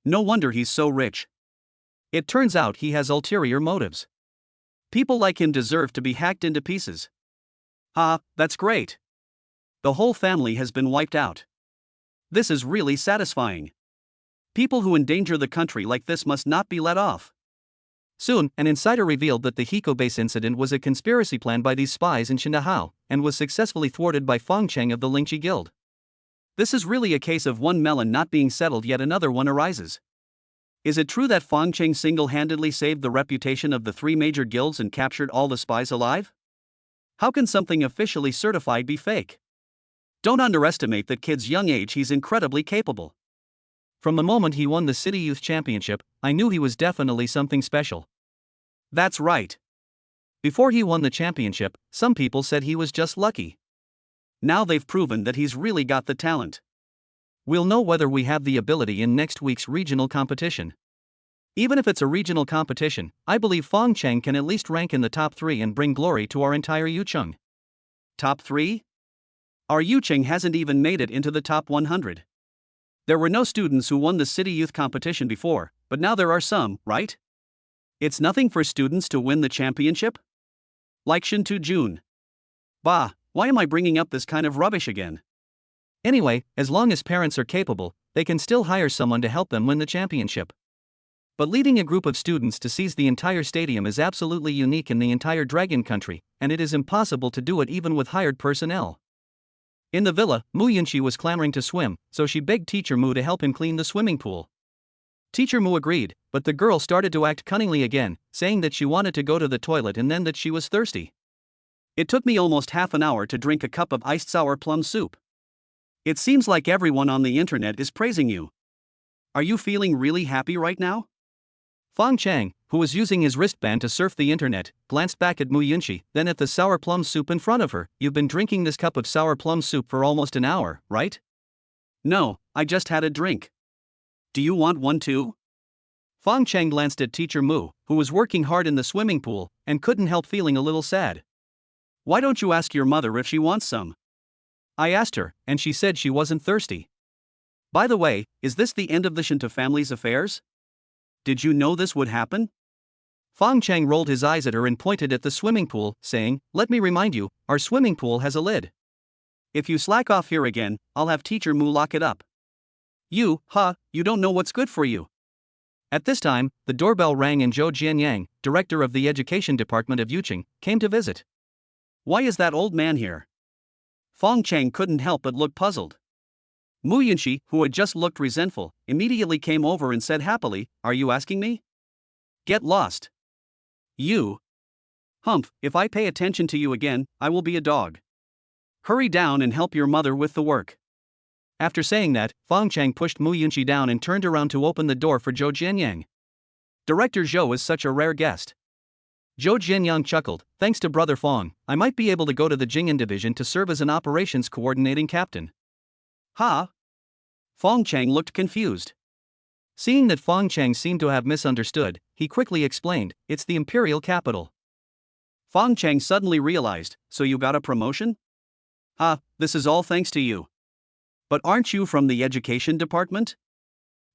No wonder he's so rich. It turns out he has ulterior motives. People like him deserve to be hacked into pieces. Ah, that's great. The whole family has been wiped out. This is really satisfying. People who endanger the country like this must not be let off. Soon, an insider revealed that the Hiko base incident was a conspiracy planned by these spies in Shinta Hao, and was successfully thwarted by Fong Cheng of the Yunxi Guild. This is really a case of one melon not being settled, yet another one arises. Is it true that Fong Cheng single-handedly saved the reputation of the three major guilds and captured all the spies alive? How can something officially certified be fake? Don't underestimate that kid's young age, he's incredibly capable. From the moment he won the City Youth Championship, I knew he was definitely something special. That's right. Before he won the championship, some people said he was just lucky. Now they've proven that he's really got the talent. We'll know whether we have the ability in next week's regional competition. Even if it's a regional competition, I believe Fong Cheng can at least rank in the top 3 and bring glory to our entire Yucheng. Top 3? Our Yucheng hasn't even made it into the top 100. There were no students who won the city youth competition before, but now there are some, right? It's nothing for students to win the championship? Like Shintu Jun. Bah, why am I bringing up this kind of rubbish again? Anyway, as long as parents are capable, they can still hire someone to help them win the championship. But leading a group of students to seize the entire stadium is absolutely unique in the entire Dragon Country, and it is impossible to do it even with hired personnel. In the villa, Yunxi was clamoring to swim, so she begged Teacher Mu to help him clean the swimming pool. Teacher Mu agreed, but the girl started to act cunningly again, saying that she wanted to go to the toilet and then that she was thirsty. It took me almost half an hour to drink a cup of iced sour plum soup. It seems like everyone on the internet is praising you. Are you feeling really happy right now? Fong Cheng, who was using his wristband to surf the internet, glanced back at Yunxi, then at the sour plum soup in front of her. You've been drinking this cup of sour plum soup for almost an hour, right? No, I just had a drink. Do you want one too? Fong Cheng glanced at Teacher Mu, who was working hard in the swimming pool, and couldn't help feeling a little sad. Why don't you ask your mother if she wants some? I asked her, and she said she wasn't thirsty. By the way, is this the end of the Shinta family's affairs? Did you know this would happen? Fong Cheng rolled his eyes at her and pointed at the swimming pool, saying, "Let me remind you, our swimming pool has a lid. If you slack off here again, I'll have Teacher Mu lock it up. You don't know what's good for you." At this time, the doorbell rang and Zhou Jianyang, director of the education department of Yucheng, came to visit. Why is that old man here? Fong Cheng couldn't help but look puzzled. Yunxi, who had just looked resentful, immediately came over and said happily, "Are you asking me? Get lost. You. Humph, if I pay attention to you again, I will be a dog. Hurry down and help your mother with the work." After saying that, Fong Cheng pushed Yunxi down and turned around to open the door for Zhou Jianyang. Director Zhou is such a rare guest. Zhou Jianyang chuckled, "Thanks to Brother Fong, I might be able to go to the Jing'an division to serve as an operations coordinating captain." Ha? Fong Cheng looked confused. Seeing that Fong Cheng seemed to have misunderstood, he quickly explained, "It's the imperial capital." Fong Cheng suddenly realized, "So you got a promotion? This is all thanks to you. But aren't you from the education department?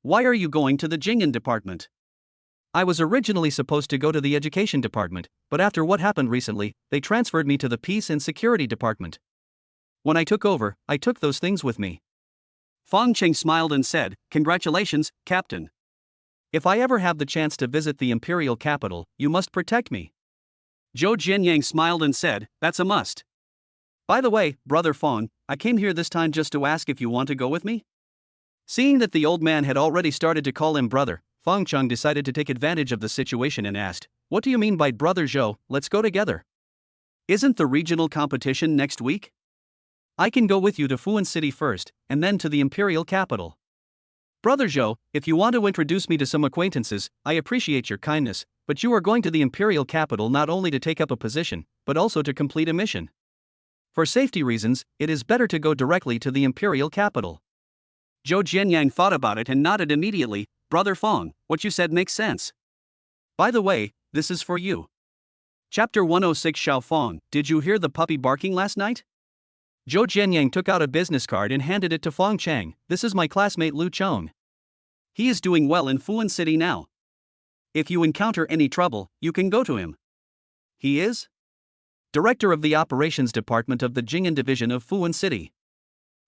Why are you going to the Jing'an department?" I was originally supposed to go to the education department, but after what happened recently, they transferred me to the peace and security department. When I took over, I took those things with me. Fong Cheng smiled and said, "Congratulations, Captain. If I ever have the chance to visit the imperial capital, you must protect me." Zhou Jianyang smiled and said, "That's a must." By the way, Brother Fong, I came here this time just to ask if you want to go with me? Seeing that the old man had already started to call him brother, Fong Cheng decided to take advantage of the situation and asked, "What do you mean by brother Zhou? Let's go together. Isn't the regional competition next week? I can go with you to Fuan City first, and then to the imperial capital. Brother Zhou, if you want to introduce me to some acquaintances, I appreciate your kindness, but you are going to the imperial capital not only to take up a position, but also to complete a mission. For safety reasons, it is better to go directly to the imperial capital." Zhou Jianyang thought about it and nodded immediately. "Brother Fong, what you said makes sense. By the way, this is for you." Chapter 106 Xiao Fong, did you hear the puppy barking last night? Zhou Jianyang took out a business card and handed it to Fong Cheng. "This is my classmate Lu Chong. He is doing well in Fuan City now. If you encounter any trouble, you can go to him." "He is Director of the Operations Department of the Jing'an Division of Fuan City.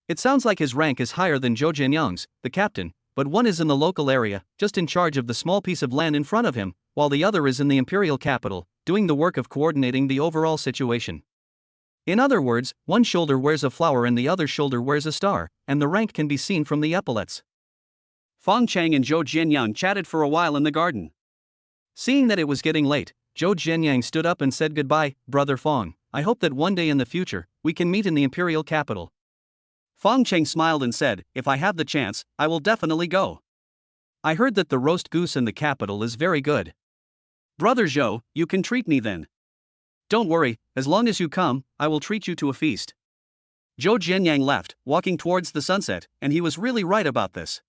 It sounds like his rank is higher than Zhou Jianyang's, the captain, but one is in the local area, just in charge of the small piece of land in front of him, while the other is in the imperial capital, doing the work of coordinating the overall situation. In other words, one shoulder wears a flower and the other shoulder wears a star, and the rank can be seen from the epaulets." Fong Cheng and Zhou Jianyang chatted for a while in the garden. Seeing that it was getting late, Zhou Jianyang stood up and said, "Goodbye, Brother Fong. I hope that one day in the future, we can meet in the imperial capital." Fong Cheng smiled and said, "If I have the chance, I will definitely go. I heard that the roast goose in the capital is very good. Brother Zhou, you can treat me then. Don't worry, as long as you come, I will treat you to a feast." Zhou Jianyang left, walking towards the sunset, and he was really right about this.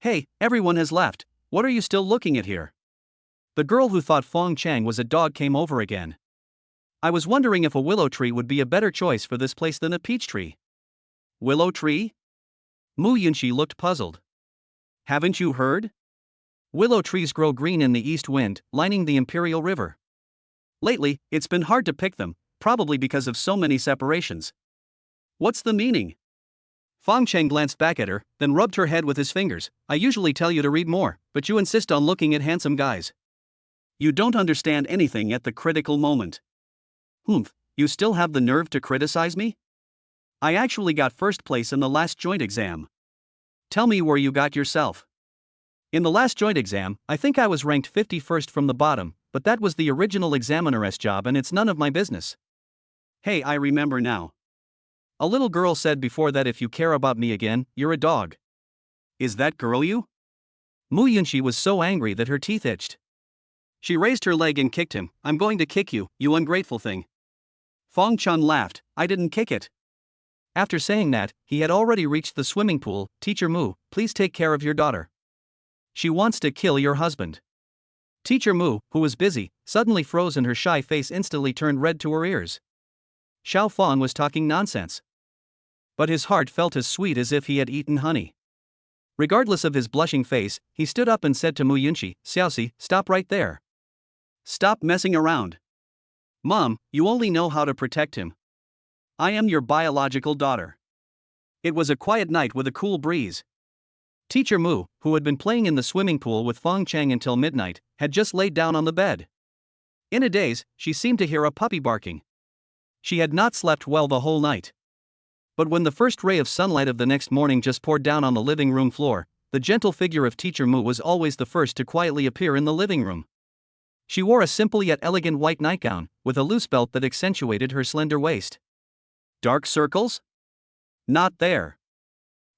"Hey, everyone has left, what are you still looking at here?" The girl who thought Fong Cheng was a dog came over again. "I was wondering if a willow tree would be a better choice for this place than a peach tree." "Willow tree?" Mu Yunxi looked puzzled. "Haven't you heard? Willow trees grow green in the east wind, lining the imperial river. Lately, it's been hard to pick them, probably because of so many separations. What's the meaning?" Fong Cheng glanced back at her, then rubbed her head with his fingers. "I usually tell you to read more, but you insist on looking at handsome guys. You don't understand anything at the critical moment. Humph, you still have the nerve to criticize me? I actually got first place in the last joint exam. Tell me where you got yourself." "In the last joint exam, I think I was ranked 51st from the bottom, but that was the original examiner's job and it's none of my business." "Hey, I remember now. A little girl said before that if you care about me again, you're a dog. Is that girl you?" Mu Yunxi was so angry that her teeth itched. She raised her leg and kicked him. "I'm going to kick you, you ungrateful thing." Fong Cheng laughed. "I didn't kick it." After saying that, he had already reached the swimming pool. "Teacher Mu, please take care of your daughter. She wants to kill your husband." Teacher Mu, who was busy, suddenly froze and her shy face instantly turned red to her ears. Xiao Fong was talking nonsense. But his heart felt as sweet as if he had eaten honey. Regardless of his blushing face, he stood up and said to Mu Yunxi, "Xiaoxi, stop right there. Stop messing around. Mom, you only know how to protect him. I am your biological daughter." It was a quiet night with a cool breeze. Teacher Mu, who had been playing in the swimming pool with Fong Cheng until midnight, had just laid down on the bed. In a daze, she seemed to hear a puppy barking. She had not slept well the whole night. But when the first ray of sunlight of the next morning just poured down on the living room floor, the gentle figure of Teacher Mu was always the first to quietly appear in the living room. She wore a simple yet elegant white nightgown, with a loose belt that accentuated her slender waist. Dark circles? Not there.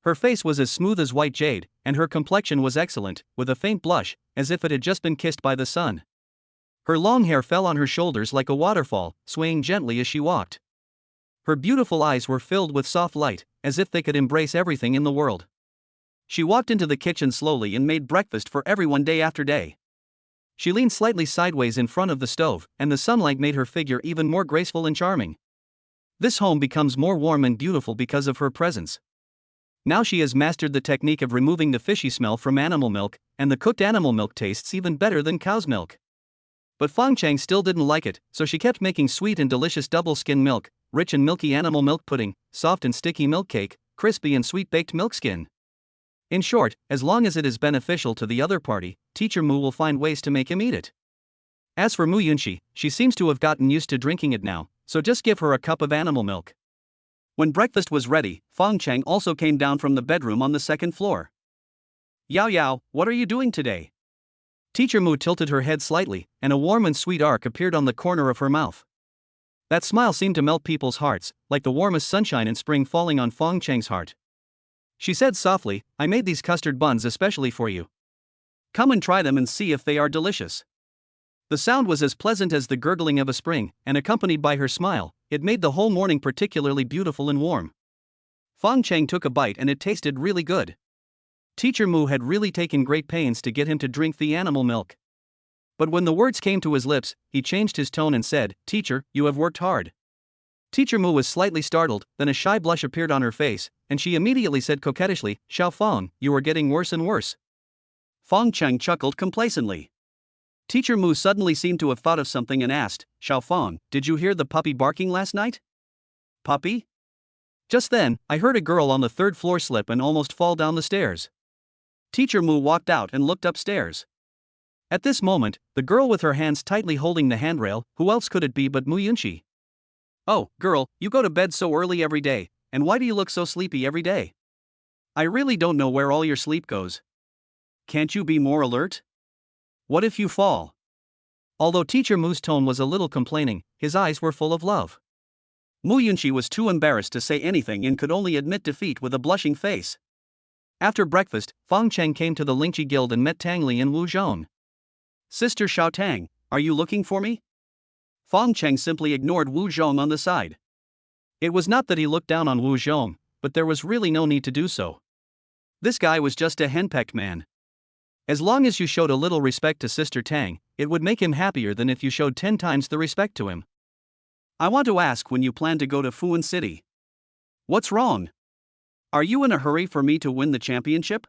Her face was as smooth as white jade, and her complexion was excellent, with a faint blush, as if it had just been kissed by the sun. Her long hair fell on her shoulders like a waterfall, swaying gently as she walked. Her beautiful eyes were filled with soft light, as if they could embrace everything in the world. She walked into the kitchen slowly and made breakfast for everyone day after day. She leaned slightly sideways in front of the stove, and the sunlight made her figure even more graceful and charming. This home becomes more warm and beautiful because of her presence. Now she has mastered the technique of removing the fishy smell from animal milk, and the cooked animal milk tastes even better than cow's milk. But Fong Cheng still didn't like it, so she kept making sweet and delicious double-skim milk, rich and milky animal milk pudding, soft and sticky milk cake, crispy and sweet baked milk skin. In short, as long as it is beneficial to the other party, Teacher Mu will find ways to make him eat it. As for Mu Yunxi, she seems to have gotten used to drinking it now, so just give her a cup of animal milk. When breakfast was ready, Fong Cheng also came down from the bedroom on the second floor. Yao Yao, what are you doing today? Teacher Mu tilted her head slightly, and a warm and sweet arc appeared on the corner of her mouth. That smile seemed to melt people's hearts, like the warmest sunshine in spring falling on Fong Cheng's heart. She said softly, I made these custard buns especially for you. Come and try them and see if they are delicious. The sound was as pleasant as the gurgling of a spring, and accompanied by her smile, it made the whole morning particularly beautiful and warm. Fong Cheng took a bite and it tasted really good. Teacher Mu had really taken great pains to get him to drink the animal milk. But when the words came to his lips, he changed his tone and said, Teacher, you have worked hard. Teacher Mu was slightly startled, then a shy blush appeared on her face, and she immediately said coquettishly, Xiao Fong, you are getting worse and worse. Fong Cheng chuckled complacently. Teacher Mu suddenly seemed to have thought of something and asked, Xiao Fong, did you hear the puppy barking last night? Puppy? Just then, I heard a girl on the third floor slip and almost fall down the stairs. Teacher Mu walked out and looked upstairs. At this moment, the girl with her hands tightly holding the handrail, who else could it be but Mu Yunxi? Oh, girl, you go to bed so early every day, and why do you look so sleepy every day? I really don't know where all your sleep goes. Can't you be more alert? What if you fall? Although Teacher Mu's tone was a little complaining, his eyes were full of love. Mu Yunxi was too embarrassed to say anything and could only admit defeat with a blushing face. After breakfast, Fong Cheng came to the Lingqi Guild and met Tang Li and Wu Zhong. Sister Xiao Tang, are you looking for me? Fong Cheng simply ignored Wu Zhong on the side. It was not that he looked down on Wu Zhong, but there was really no need to do so. This guy was just a henpecked man. As long as you showed a little respect to Sister Tang, it would make him happier than if you showed 10 times the respect to him. I want to ask when you plan to go to Fuan City. What's wrong? Are you in a hurry for me to win the championship?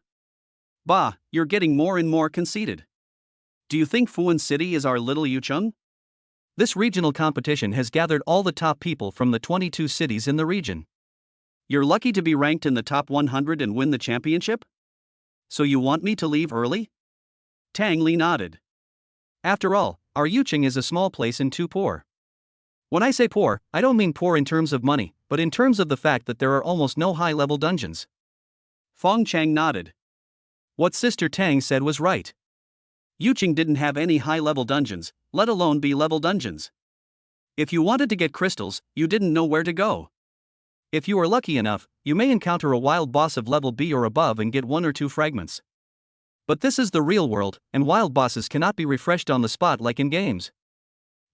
Bah, you're getting more and more conceited. Do you think Fuan City is our little Yucheng? This regional competition has gathered all the top people from the 22 cities in the region. You're lucky to be ranked in the top 100 and win the championship? So you want me to leave early? Tang Li nodded. After all, our Yucheng is a small place and too poor. When I say poor, I don't mean poor in terms of money, but in terms of the fact that there are almost no high-level dungeons. Fong Cheng nodded. What Sister Tang said was right. Yucheng didn't have any high-level dungeons, let alone B-level dungeons. If you wanted to get crystals, you didn't know where to go. If you are lucky enough, you may encounter a wild boss of level B or above and get 1 or 2 fragments. But this is the real world, and wild bosses cannot be refreshed on the spot like in games.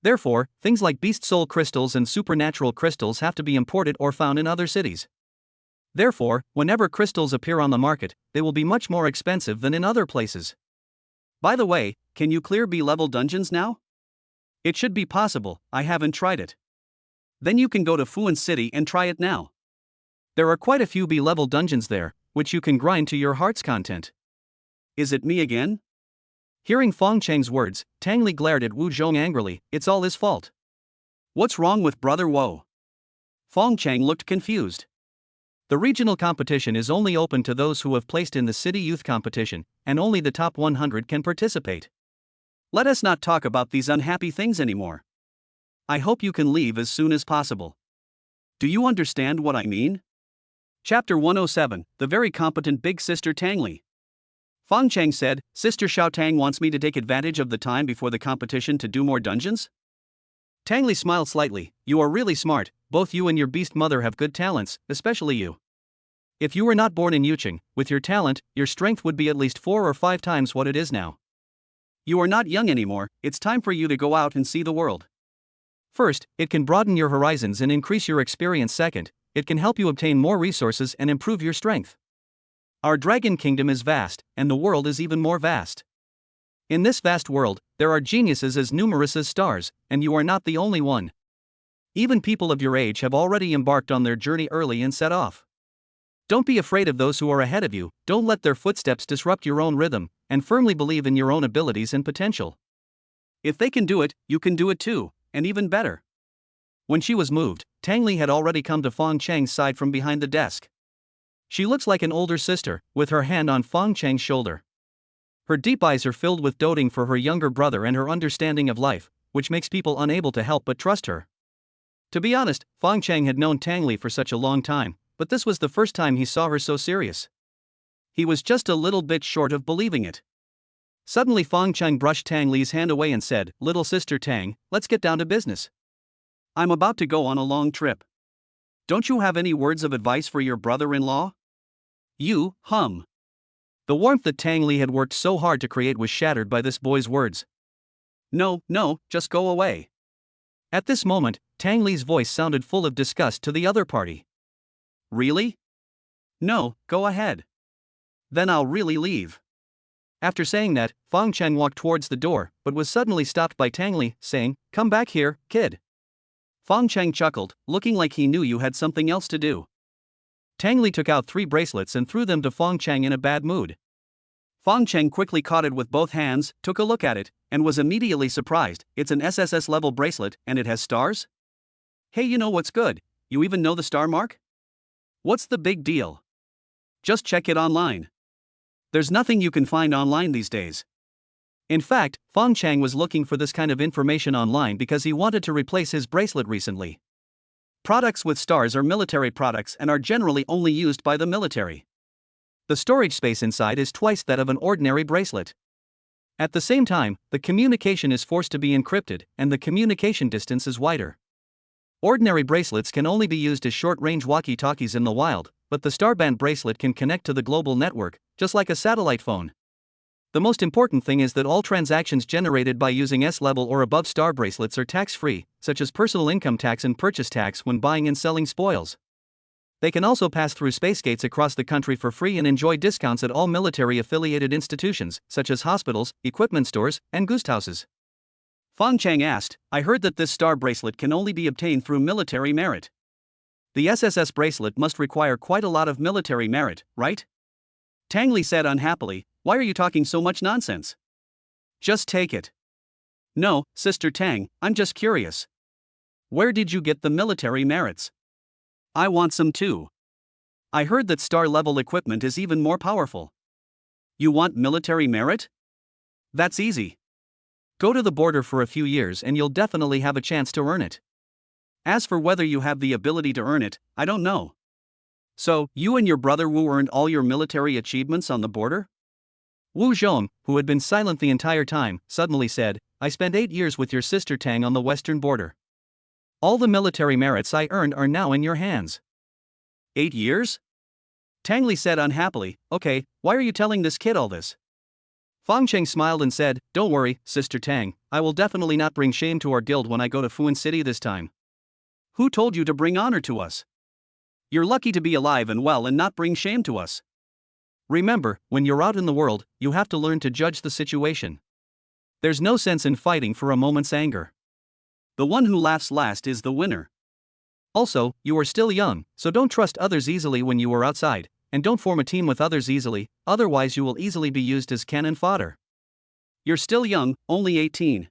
Therefore, things like beast soul crystals and supernatural crystals have to be imported or found in other cities. Therefore, whenever crystals appear on the market, they will be much more expensive than in other places. By the way, can you clear B-level dungeons now? It should be possible, I haven't tried it. Then you can go to Fuan City and try it now. There are quite a few B-level dungeons there, which you can grind to your heart's content. Is it me again? Hearing Fong Cheng's words, Tang Li glared at Wu Zhong angrily. It's all his fault. What's wrong with Brother Wo? Fong Cheng looked confused. The regional competition is only open to those who have placed in the city youth competition, and only the top 100 can participate. Let us not talk about these unhappy things anymore. I hope you can leave as soon as possible. Do you understand what I mean? Chapter 107, The Very Competent Big Sister Tang Li. Fong Cheng said, Sister Xiao Tang wants me to take advantage of the time before the competition to do more dungeons? Tang Li smiled slightly. You are really smart, both you and your beast mother have good talents, especially you. If you were not born in Yucheng, with your talent, your strength would be at least 4 or 5 times what it is now. You are not young anymore, it's time for you to go out and see the world. First, it can broaden your horizons and increase your experience. Second, it can help you obtain more resources and improve your strength. Our dragon kingdom is vast, and the world is even more vast. In this vast world, there are geniuses as numerous as stars, and you are not the only one. Even people of your age have already embarked on their journey early and set off. Don't be afraid of those who are ahead of you, don't let their footsteps disrupt your own rhythm, and firmly believe in your own abilities and potential. If they can do it, you can do it too, and even better. When she was moved, Tang Li had already come to Fong Cheng's side from behind the desk. She looks like an older sister, with her hand on Fong Cheng's shoulder. Her deep eyes are filled with doting for her younger brother and her understanding of life, which makes people unable to help but trust her. To be honest, Fong Cheng had known Tang Li for such a long time, but this was the first time he saw her so serious. He was just a little bit short of believing it. Suddenly Fong Cheng brushed Tang Li's hand away and said, "Little sister Tang, let's get down to business. I'm about to go on a long trip. Don't you have any words of advice for your brother-in-law?" The warmth that Tang Li had worked so hard to create was shattered by this boy's words. No, just go away." At this moment, Tang Li's voice sounded full of disgust to the other party. "Really? No, go ahead. Then I'll really leave." After saying that, Fong Cheng walked towards the door, but was suddenly stopped by Tang Li, saying, "Come back here, kid." Fong Cheng chuckled, looking like he knew you had something else to do. Tang Li took out 3 bracelets and threw them to Fong Cheng in a bad mood. Fong Cheng quickly caught it with both hands, took a look at it, and was immediately surprised. It's an SSS level bracelet, and it has stars? Hey, you know what's good? You even know the star mark? What's the big deal? Just check it online. There's nothing you can find online these days. In fact, Fong Cheng was looking for this kind of information online because he wanted to replace his bracelet recently. Products with stars are military products and are generally only used by the military. The storage space inside is twice that of an ordinary bracelet. At the same time, the communication is forced to be encrypted, and the communication distance is wider. Ordinary bracelets can only be used as short-range walkie-talkies in the wild, but the Starband bracelet can connect to the global network, just like a satellite phone. The most important thing is that all transactions generated by using S-level or above star bracelets are tax-free, such as personal income tax and purchase tax when buying and selling spoils. They can also pass through space gates across the country for free and enjoy discounts at all military-affiliated institutions, such as hospitals, equipment stores, and guest houses. Fong Cheng asked, "I heard that this star bracelet can only be obtained through military merit. The SSS bracelet must require quite a lot of military merit, right?" Tang Li said unhappily, "Why are you talking so much nonsense? Just take it." "No, Sister Tang, I'm just curious. Where did you get the military merits? I want some too. I heard that star-level equipment is even more powerful." "You want military merit? That's easy. Go to the border for a few years and you'll definitely have a chance to earn it. As for whether you have the ability to earn it, I don't know." "So, you and your brother Wu earned all your military achievements on the border?" Wu Zhong, who had been silent the entire time, suddenly said, "I spent 8 years with your sister Tang on the western border. All the military merits I earned are now in your hands." 8 years? Tang Li said unhappily, "Okay, why are you telling this kid all this?" Fong Cheng smiled and said, "Don't worry, Sister Tang, I will definitely not bring shame to our guild when I go to Fuan City this time." "Who told you to bring honor to us? You're lucky to be alive and well and not bring shame to us. Remember, when you're out in the world, you have to learn to judge the situation. There's no sense in fighting for a moment's anger. The one who laughs last is the winner. Also, you are still young, so don't trust others easily when you are outside, and don't form a team with others easily, otherwise you will easily be used as cannon fodder. You're still young, only 18.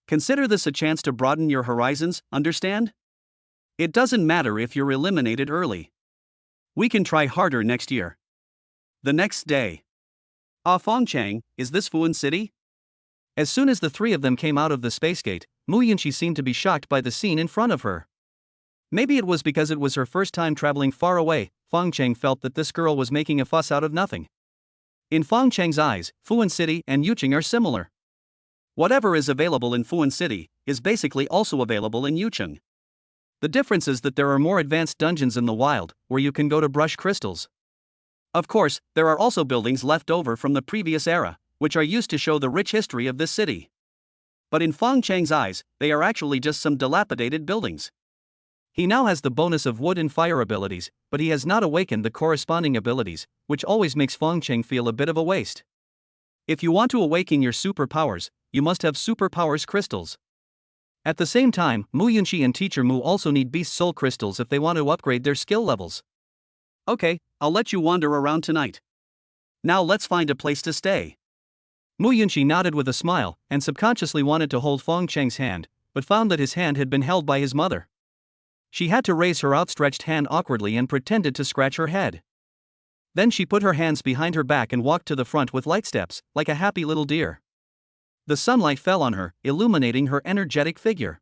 Consider this a chance to broaden your horizons, understand? It doesn't matter if you're eliminated early. We can try harder next year." The next day. Fong Cheng, is this Fuan City? As soon as the 3 of them came out of the space gate, Yunxi seemed to be shocked by the scene in front of her. Maybe it was because it was her first time traveling far away. Fong Cheng felt that this girl was making a fuss out of nothing. In Fong Cheng's eyes, Fuan City and Yucheng are similar. Whatever is available in Fuan City is basically also available in Yucheng. The difference is that there are more advanced dungeons in the wild, where you can go to brush crystals. Of course, there are also buildings left over from the previous era, which are used to show the rich history of this city. But in Fong Cheng's eyes, they are actually just some dilapidated buildings. He now has the bonus of wood and fire abilities, but he has not awakened the corresponding abilities, which always makes Fong Cheng feel a bit of a waste. If you want to awaken your superpowers, you must have superpowers crystals. At the same time, Yunxi and Teacher Mu also need Beast Soul crystals if they want to upgrade their skill levels. "Okay, I'll let you wander around tonight. Now let's find a place to stay." Yunxi nodded with a smile, and subconsciously wanted to hold Fong Cheng's hand, but found that his hand had been held by his mother. She had to raise her outstretched hand awkwardly and pretended to scratch her head. Then she put her hands behind her back and walked to the front with light steps, like a happy little deer. The sunlight fell on her, illuminating her energetic figure.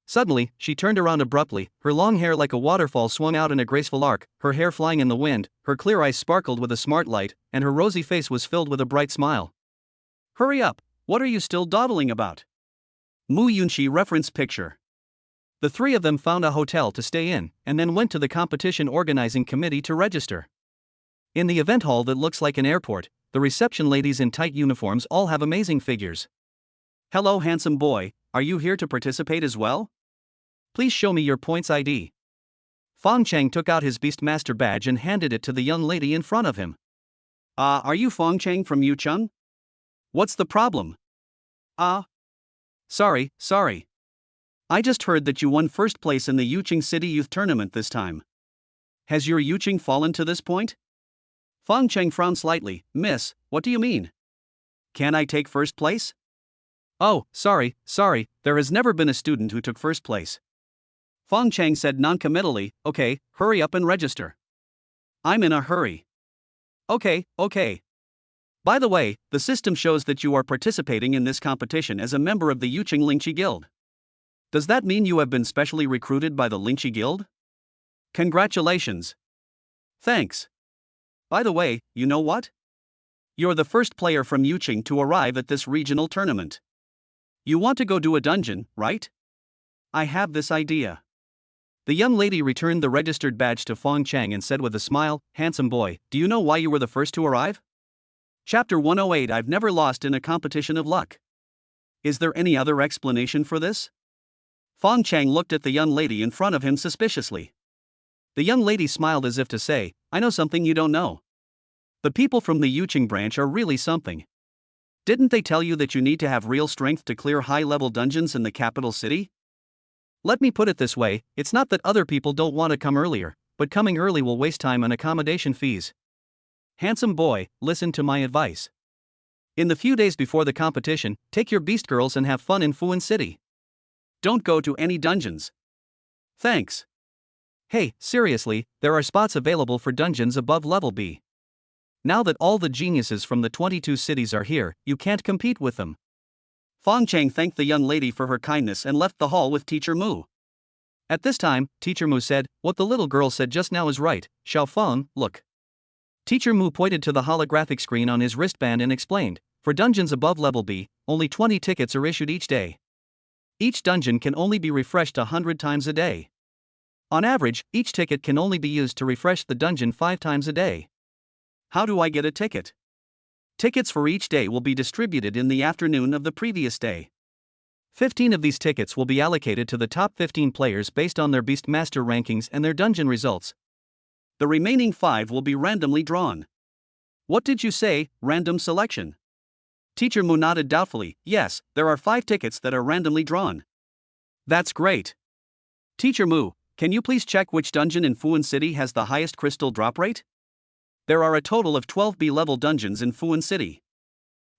Suddenly, she turned around abruptly, her long hair like a waterfall swung out in a graceful arc, her hair flying in the wind, her clear eyes sparkled with a smart light, and her rosy face was filled with a bright smile. Hurry up, what are you still dawdling about? Mu Yunxi reference picture. The three of them found a hotel to stay in, and then went to the competition organizing committee to register. In the event hall that looks like an airport, the reception ladies in tight uniforms all have amazing figures. Hello, handsome boy, are you here to participate as well? Please show me your points ID. Fong Cheng took out his Beastmaster badge and handed it to the young lady in front of him. Are you Fong Cheng from Yucheng? What's the problem? Sorry. I just heard that you won first place in the Yucheng City Youth Tournament this time. Has your Yucheng fallen to this point? Fong Cheng frowned slightly. Miss, what do you mean? Can I take first place? Oh, sorry, there has never been a student who took first place. Fong Cheng said noncommittally, okay, hurry up and register. I'm in a hurry. Okay. By the way, the system shows that you are participating in this competition as a member of the Yucheng Lingqi Guild. Does that mean you have been specially recruited by the Lingqi Guild? Congratulations. Thanks. By the way, you know what? You're the first player from Yucheng to arrive at this regional tournament. You want to go do a dungeon, right? I have this idea. The young lady returned the registered badge to Fong Cheng and said with a smile, handsome boy, do you know why you were the first to arrive? Chapter 108 I've never lost in a competition of luck. Is there any other explanation for this? Fong Cheng looked at the young lady in front of him suspiciously. The young lady smiled as if to say, I know something you don't know. The people from the Yucheng branch are really something. Didn't they tell you that you need to have real strength to clear high-level dungeons in the capital city? Let me put it this way, it's not that other people don't want to come earlier, but coming early will waste time and accommodation fees. Handsome boy, listen to my advice. In the few days before the competition, take your beast girls and have fun in Fuan City. Don't go to any dungeons. Thanks. Hey, seriously, there are spots available for dungeons above level B. Now that all the geniuses from the 22 cities are here, you can't compete with them. Fong Cheng thanked the young lady for her kindness and left the hall with Teacher Mu. At this time, Teacher Mu said, what the little girl said just now is right, Xiao Feng, look. Teacher Mu pointed to the holographic screen on his wristband and explained, for dungeons above level B, only 20 tickets are issued each day. Each dungeon can only be refreshed 100 times a day. On average, each ticket can only be used to refresh the dungeon 5 times a day. How do I get a ticket? Tickets for each day will be distributed in the afternoon of the previous day. 15 of these tickets will be allocated to the top 15 players based on their Beastmaster rankings and their dungeon results. The remaining 5 will be randomly drawn. What did you say, random selection? Teacher Mu nodded doubtfully. Yes, there are 5 tickets that are randomly drawn. That's great. Teacher Mu, can you please check which dungeon in Fuan City has the highest crystal drop rate? There are a total of 12 B-level dungeons in Fuan City.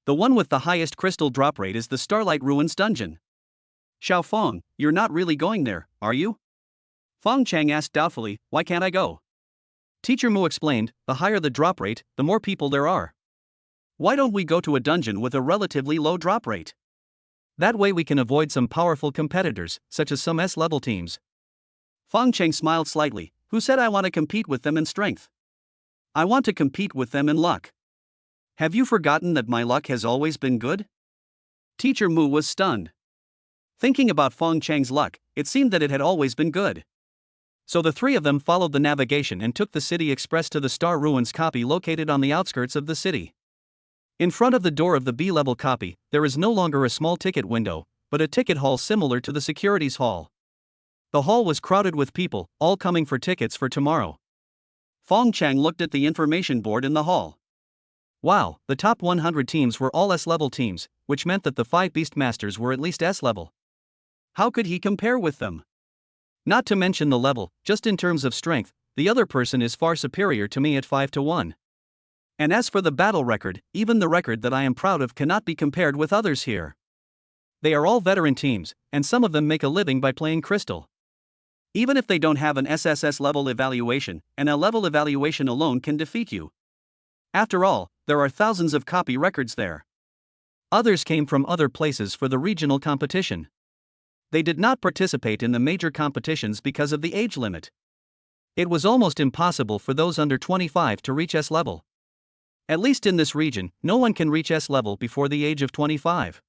The one with the highest crystal drop rate is the Starlight Ruins dungeon. Xiao Feng, you're not really going there, are you? Fong Cheng asked doubtfully, why can't I go? Teacher Mu explained, the higher the drop rate, the more people there are. Why don't we go to a dungeon with a relatively low drop rate? That way we can avoid some powerful competitors, such as some S-level teams. Fong Cheng smiled slightly. Who said I want to compete with them in strength? I want to compete with them in luck. Have you forgotten that my luck has always been good? Teacher Mu was stunned. Thinking about Fong Cheng's luck, it seemed that it had always been good. So the three of them followed the navigation and took the City Express to the Star Ruins copy located on the outskirts of the city. In front of the door of the B-level copy, there is no longer a small ticket window, but a ticket hall similar to the securities hall. The hall was crowded with people, all coming for tickets for tomorrow. Fong Cheng looked at the information board in the hall. Wow, the top 100 teams were all S-level teams, which meant that the 5 Beastmasters were at least S-level. How could he compare with them? Not to mention the level, just in terms of strength, the other person is far superior to me at 5-1. And as for the battle record, even the record that I am proud of cannot be compared with others here. They are all veteran teams, and some of them make a living by playing Crystal. Even if they don't have an SSS level evaluation, an A level evaluation alone can defeat you. After all, there are thousands of copy records there. Others came from other places for the regional competition. They did not participate in the major competitions because of the age limit. It was almost impossible for those under 25 to reach S level. At least in this region, no one can reach S level before the age of 25.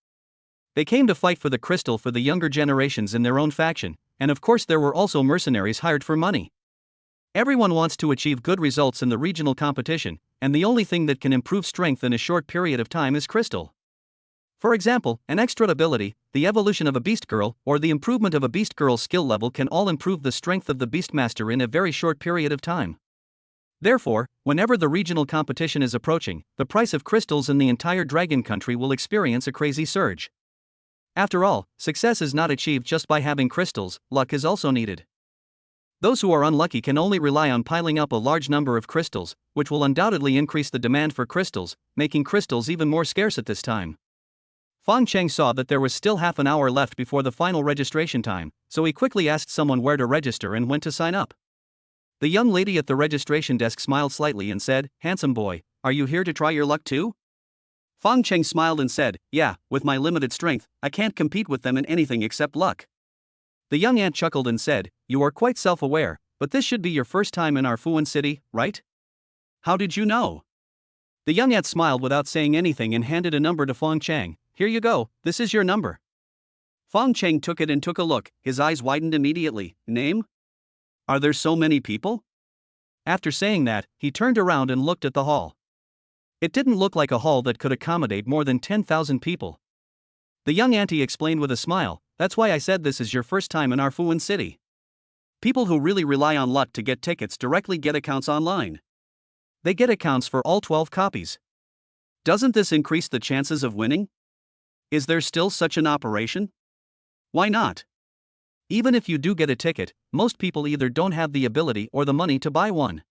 They came to fight for the crystal for the younger generations in their own faction, and of course there were also mercenaries hired for money. Everyone wants to achieve good results in the regional competition, and the only thing that can improve strength in a short period of time is crystal. For example, an extra ability, the evolution of a beast girl, or the improvement of a beast girl's skill level can all improve the strength of the beastmaster in a very short period of time. Therefore, whenever the regional competition is approaching, the price of crystals in the entire dragon country will experience a crazy surge. After all, success is not achieved just by having crystals, luck is also needed. Those who are unlucky can only rely on piling up a large number of crystals, which will undoubtedly increase the demand for crystals, making crystals even more scarce at this time. Fong Cheng saw that there was still half an hour left before the final registration time, so he quickly asked someone where to register and went to sign up. The young lady at the registration desk smiled slightly and said, "Handsome boy, are you here to try your luck too?" Fong Cheng smiled and said, "Yeah, with my limited strength, I can't compete with them in anything except luck." The young ant chuckled and said, "You are quite self-aware, but this should be your first time in our Fuan city, right? How did you know?" The young ant smiled without saying anything and handed a number to Fong Cheng. "Here you go, this is your number." Fong Cheng took it and took a look, his eyes widened immediately. "Name? Are there so many people?" After saying that, he turned around and looked at the hall. It didn't look like a hall that could accommodate more than 10,000 people. The young auntie explained with a smile, "That's why I said this is your first time in our Fuan city. People who really rely on luck to get tickets directly get accounts online. They get accounts for all 12 copies. Doesn't this increase the chances of winning? Is there still such an operation? Why not? Even if you do get a ticket, most people either don't have the ability or the money to buy one.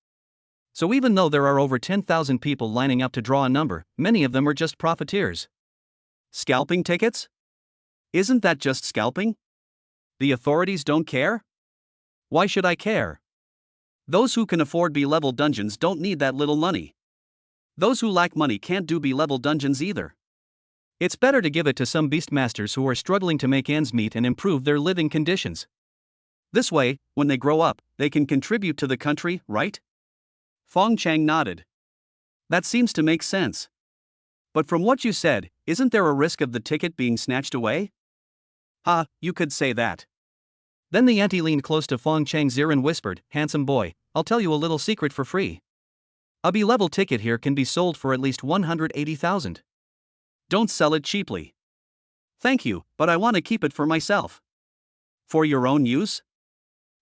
So even though there are over 10,000 people lining up to draw a number, many of them are just profiteers. Scalping tickets? Isn't that just scalping? The authorities don't care? Why should I care? Those who can afford B-level dungeons don't need that little money. Those who lack money can't do B-level dungeons either. It's better to give it to some beastmasters who are struggling to make ends meet and improve their living conditions. This way, when they grow up, they can contribute to the country, right?" Fong Cheng nodded. "That seems to make sense. But from what you said, isn't there a risk of the ticket being snatched away?" "Ha, you could say that." Then the auntie leaned close to Fong Cheng's ear and whispered, "Handsome boy, I'll tell you a little secret for free. A B-level ticket here can be sold for at least 180,000. Don't sell it cheaply." "Thank you, but I want to keep it for myself." "For your own use?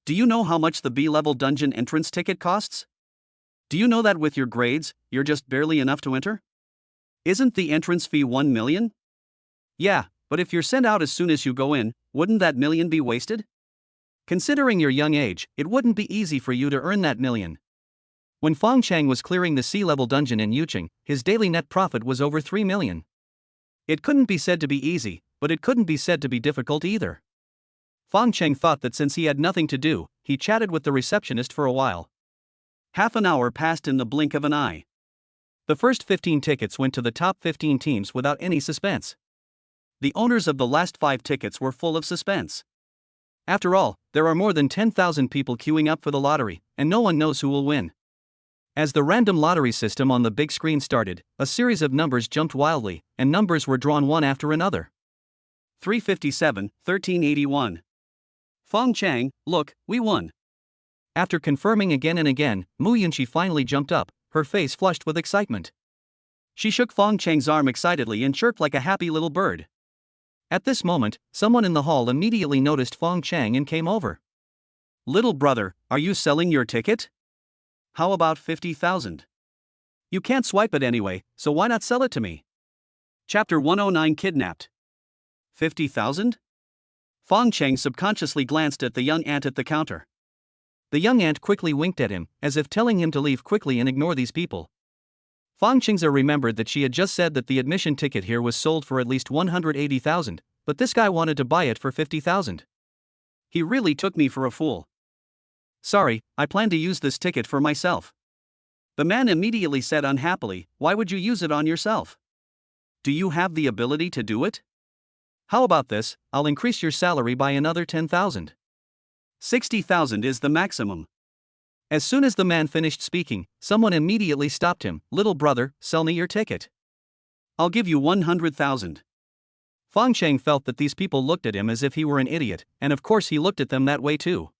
Do you know how much the B-level dungeon entrance ticket costs? Do you know that with your grades, you're just barely enough to enter? Isn't the entrance fee 1 million? Yeah, but if you're sent out as soon as you go in, wouldn't that million be wasted? Considering your young age, it wouldn't be easy for you to earn that million." When Fong Cheng was clearing the C-level dungeon in Yunxi, his daily net profit was over 3 million. It couldn't be said to be easy, but it couldn't be said to be difficult either. Fong Cheng thought that since he had nothing to do, he chatted with the receptionist for a while. Half an hour passed in the blink of an eye. The first 15 tickets went to the top 15 teams without any suspense. The owners of the last 5 tickets were full of suspense. After all, there are more than 10,000 people queuing up for the lottery, and no one knows who will win. As the random lottery system on the big screen started, a series of numbers jumped wildly, and numbers were drawn one after another. 357, 1381. Fong Cheng, look, we won. After confirming again and again, Yunxi finally jumped up, her face flushed with excitement. She shook Fong Cheng's arm excitedly and chirped like a happy little bird. At this moment, someone in the hall immediately noticed Fong Cheng and came over. "Little brother, are you selling your ticket? How about 50,000? You can't swipe it anyway, so why not sell it to me?" Chapter 109 Kidnapped. 50,000? Fong Cheng subconsciously glanced at the young ant at the counter. The young ant quickly winked at him, as if telling him to leave quickly and ignore these people. Fong Cheng's remembered that she had just said that the admission ticket here was sold for at least 180,000, but this guy wanted to buy it for 50,000. He really took me for a fool. "Sorry, I plan to use this ticket for myself." The man immediately said unhappily, "Why would you use it on yourself? Do you have the ability to do it? How about this? I'll increase your salary by another 10,000. 60,000 is the maximum. As soon as the man finished speaking, someone immediately stopped him. Little brother, sell me your ticket. I'll give you 100,000. Fong Cheng felt that these people looked at him as if he were an idiot, and of course he looked at them that way too.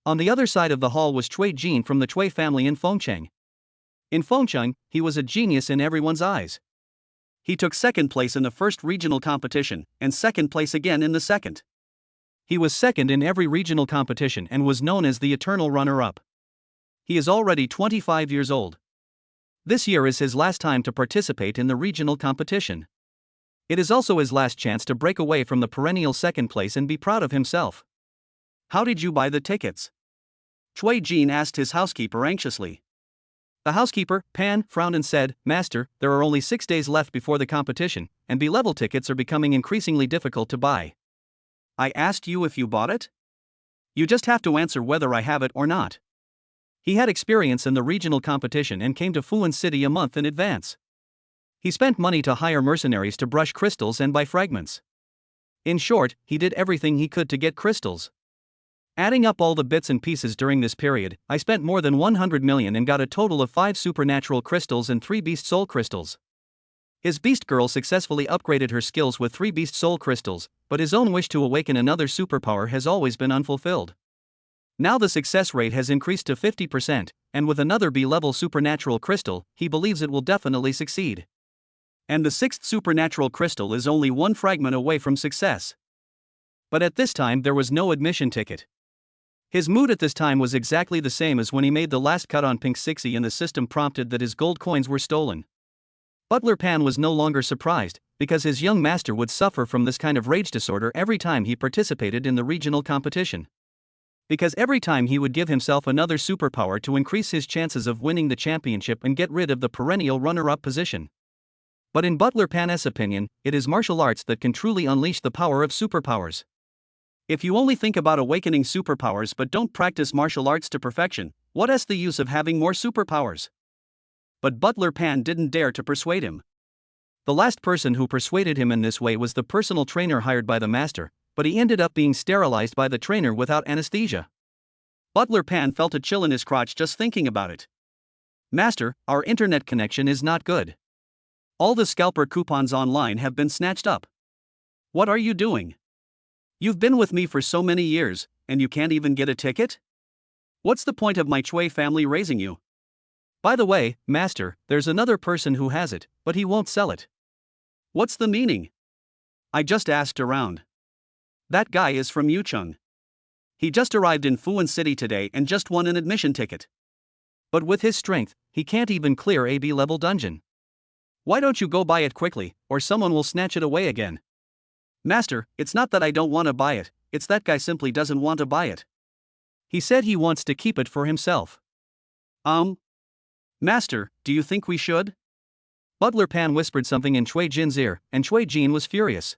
On the other side of the hall was Cui Jin from the Cui family in Fong Cheng. In Fong Cheng, he was a genius in everyone's eyes. He took second place in the first regional competition, and second place again in the second. He was second in every regional competition and was known as the eternal runner-up. He is already 25 years old. This year is his last time to participate in the regional competition. It is also his last chance to break away from the perennial second place and be proud of himself. How did you buy the tickets? Cui Jin asked his housekeeper anxiously. The housekeeper, Pan, frowned and said, Master, there are only 6 days left before the competition, and B-level tickets are becoming increasingly difficult to buy. I asked you if you bought it? You just have to answer whether I have it or not. He had experience in the regional competition and came to Fuan City a month in advance. He spent money to hire mercenaries to brush crystals and buy fragments. In short, he did everything he could to get crystals. Adding up all the bits and pieces during this period, I spent more than 100 million and got a total of 5 supernatural crystals and 3 beast soul crystals. His beast girl successfully upgraded her skills with 3 beast soul crystals, but his own wish to awaken another superpower has always been unfulfilled. Now the success rate has increased to 50%, and with another B-level supernatural crystal, he believes it will definitely succeed. And the 6th supernatural crystal is only 1 fragment away from success. But at this time there was no admission ticket. His mood at this time was exactly the same as when he made the last cut on Pink 60 and the system prompted that his gold coins were stolen. Butler Pan was no longer surprised, because his young master would suffer from this kind of rage disorder every time he participated in the regional competition. Because every time he would give himself another superpower to increase his chances of winning the championship and get rid of the perennial runner-up position. But in Butler Pan's opinion, it is martial arts that can truly unleash the power of superpowers. If you only think about awakening superpowers but don't practice martial arts to perfection, what is the use of having more superpowers? But Butler Pan didn't dare to persuade him. The last person who persuaded him in this way was the personal trainer hired by the master, but he ended up being sterilized by the trainer without anesthesia. Butler Pan felt a chill in his crotch just thinking about it. Master, our internet connection is not good. All the scalper coupons online have been snatched up. What are you doing? You've been with me for so many years, and you can't even get a ticket? What's the point of my Cui family raising you? By the way, Master, there's another person who has it, but he won't sell it. What's the meaning? I just asked around. That guy is from Yucheng. He just arrived in Fuan City today and just won an admission ticket. But with his strength, he can't even clear a B-level dungeon. Why don't you go buy it quickly, or someone will snatch it away again? Master, it's not that I don't want to buy it, it's that guy simply doesn't want to buy it. He said he wants to keep it for himself. Master, do you think we should? Butler Pan whispered something in Cui Jin's ear, and Cui Jin was furious.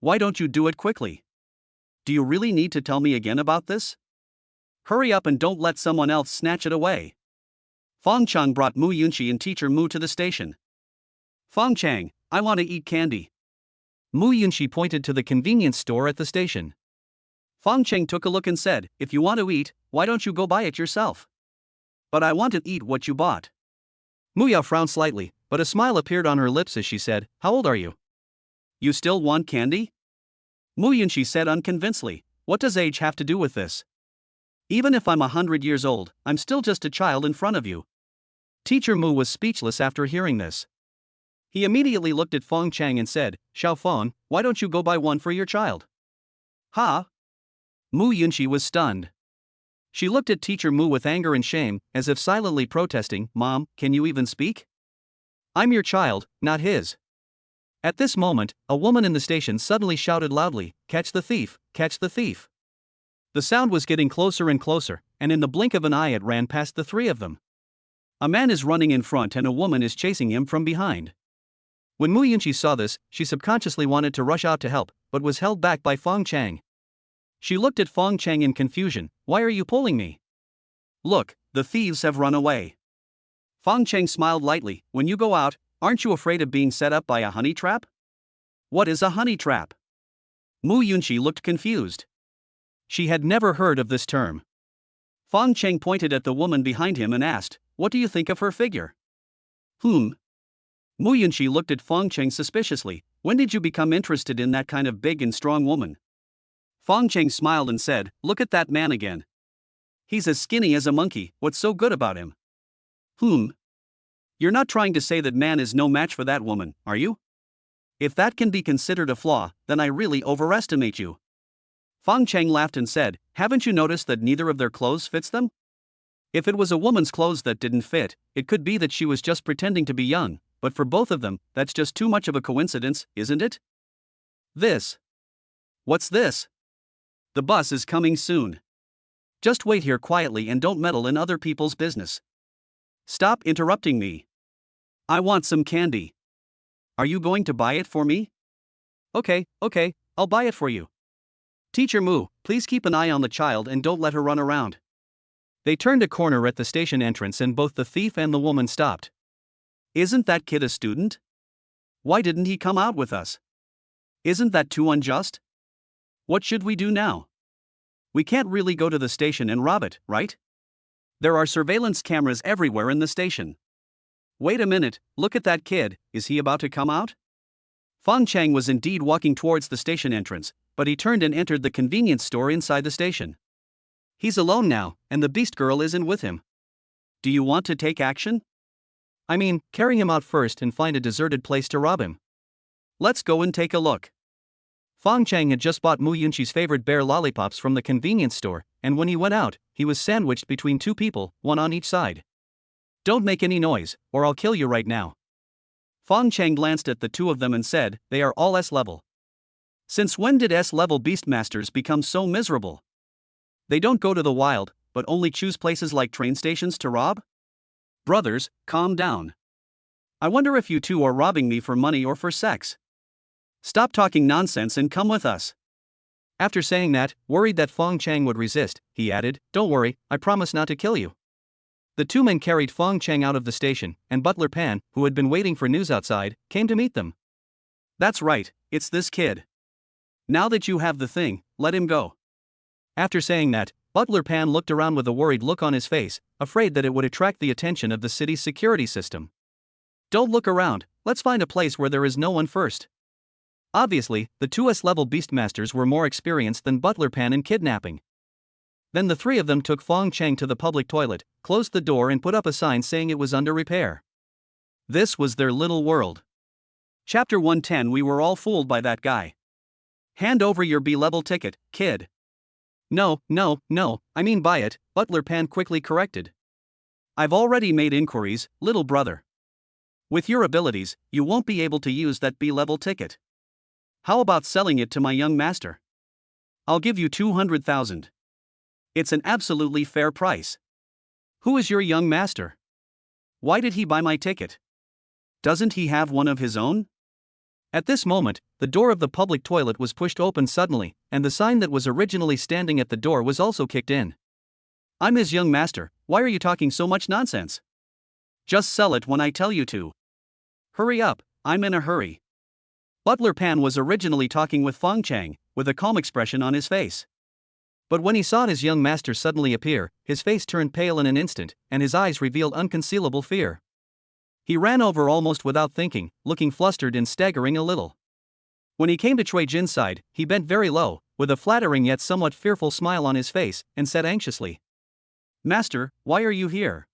Why don't you do it quickly? Do you really need to tell me again about this? Hurry up and don't let someone else snatch it away. Fong Cheng brought Mu Yunxi and teacher Mu to the station. Fong Cheng, I want to eat candy. Mu Yunxi pointed to the convenience store at the station. Fong Cheng took a look and said, if you want to eat, why don't you go buy it yourself? But I want to eat what you bought. Mu Yao frowned slightly, but a smile appeared on her lips as she said, how old are you? You still want candy? Mu Yunxi said unconvincingly, what does age have to do with this? Even if I'm 100 years old, I'm still just a child in front of you. Teacher Mu was speechless after hearing this. He immediately looked at Fong Cheng and said, Xiao Fong, why don't you go buy one for your child? Ha! Mu Yunxi was stunned. She looked at teacher Mu with anger and shame, as if silently protesting, Mom, can you even speak? I'm your child, not his. At this moment, a woman in the station suddenly shouted loudly, catch the thief, catch the thief. The sound was getting closer and closer, and in the blink of an eye it ran past the 3 of them. A man is running in front and a woman is chasing him from behind. When Mu Yunxi saw this, she subconsciously wanted to rush out to help, but was held back by Fong Cheng. She looked at Fong Cheng in confusion, why are you pulling me? Look, the thieves have run away. Fong Cheng smiled lightly, when you go out, aren't you afraid of being set up by a honey trap? What is a honey trap? Yunxi looked confused. She had never heard of this term. Fong Cheng pointed at the woman behind him and asked, "What do you think of her figure?" Yunxi looked at Fong Cheng suspiciously. "When did you become interested in that kind of big and strong woman?" Fong Cheng smiled and said, "Look at that man again. He's as skinny as a monkey, what's so good about him?" You're not trying to say that man is no match for that woman, are you? If that can be considered a flaw, then I really overestimate you. Fong Cheng laughed and said, "Haven't you noticed that neither of their clothes fits them? If it was a woman's clothes that didn't fit, it could be that she was just pretending to be young, but for both of them, that's just too much of a coincidence, isn't it?" What's this? The bus is coming soon. Just wait here quietly and don't meddle in other people's business. Stop interrupting me. I want some candy. Are you going to buy it for me? Okay, I'll buy it for you. Teacher Mu, please keep an eye on the child and don't let her run around. They turned a corner at the station entrance and both the thief and the woman stopped. Isn't that kid a student? Why didn't he come out with us? Isn't that too unjust? What should we do now? We can't really go to the station and rob it, right? There are surveillance cameras everywhere in the station. Wait a minute, look at that kid, is he about to come out? Fong Cheng was indeed walking towards the station entrance, but he turned and entered the convenience store inside the station. He's alone now, and the beast girl isn't with him. Do you want to take action? I mean, carry him out first and find a deserted place to rob him. Let's go and take a look. Fong Cheng had just bought Yunxi's favorite bear lollipops from the convenience store, and when he went out, he was sandwiched between two people, one on each side. Don't make any noise, or I'll kill you right now. Fong Cheng glanced at the two of them and said, "They are all S-level. Since when did S-level beastmasters become so miserable? They don't go to the wild, but only choose places like train stations to rob? Brothers, calm down. I wonder if you two are robbing me for money or for sex. Stop talking nonsense and come with us." After saying that, worried that Fong Cheng would resist, he added, "Don't worry, I promise not to kill you." The two men carried Fong Cheng out of the station, and Butler Pan, who had been waiting for news outside, came to meet them. "That's right, it's this kid. Now that you have the thing, let him go." After saying that, Butler Pan looked around with a worried look on his face, afraid that it would attract the attention of the city's security system. "Don't look around, let's find a place where there is no one first." Obviously, the two S-level beastmasters were more experienced than Butler Pan in kidnapping. Then the three of them took Fong Cheng to the public toilet, closed the door and put up a sign saying it was under repair. This was their little world. Chapter 110. We were all fooled by that guy. Hand over your B-level ticket, kid. No, I mean buy it, Butler Pan quickly corrected. I've already made inquiries, little brother. With your abilities, you won't be able to use that B-level ticket. How about selling it to my young master? I'll give you 200,000. It's an absolutely fair price. Who is your young master? Why did he buy my ticket? Doesn't he have one of his own? At this moment, the door of the public toilet was pushed open suddenly, and the sign that was originally standing at the door was also kicked in. I'm his young master, why are you talking so much nonsense? Just sell it when I tell you to. Hurry up, I'm in a hurry. Butler Pan was originally talking with Fong Cheng, with a calm expression on his face. But when he saw his young master suddenly appear, his face turned pale in an instant, and his eyes revealed unconcealable fear. He ran over almost without thinking, looking flustered and staggering a little. When he came to Cui Jin's side, he bent very low, with a flattering yet somewhat fearful smile on his face, and said anxiously, "Master, why are you here?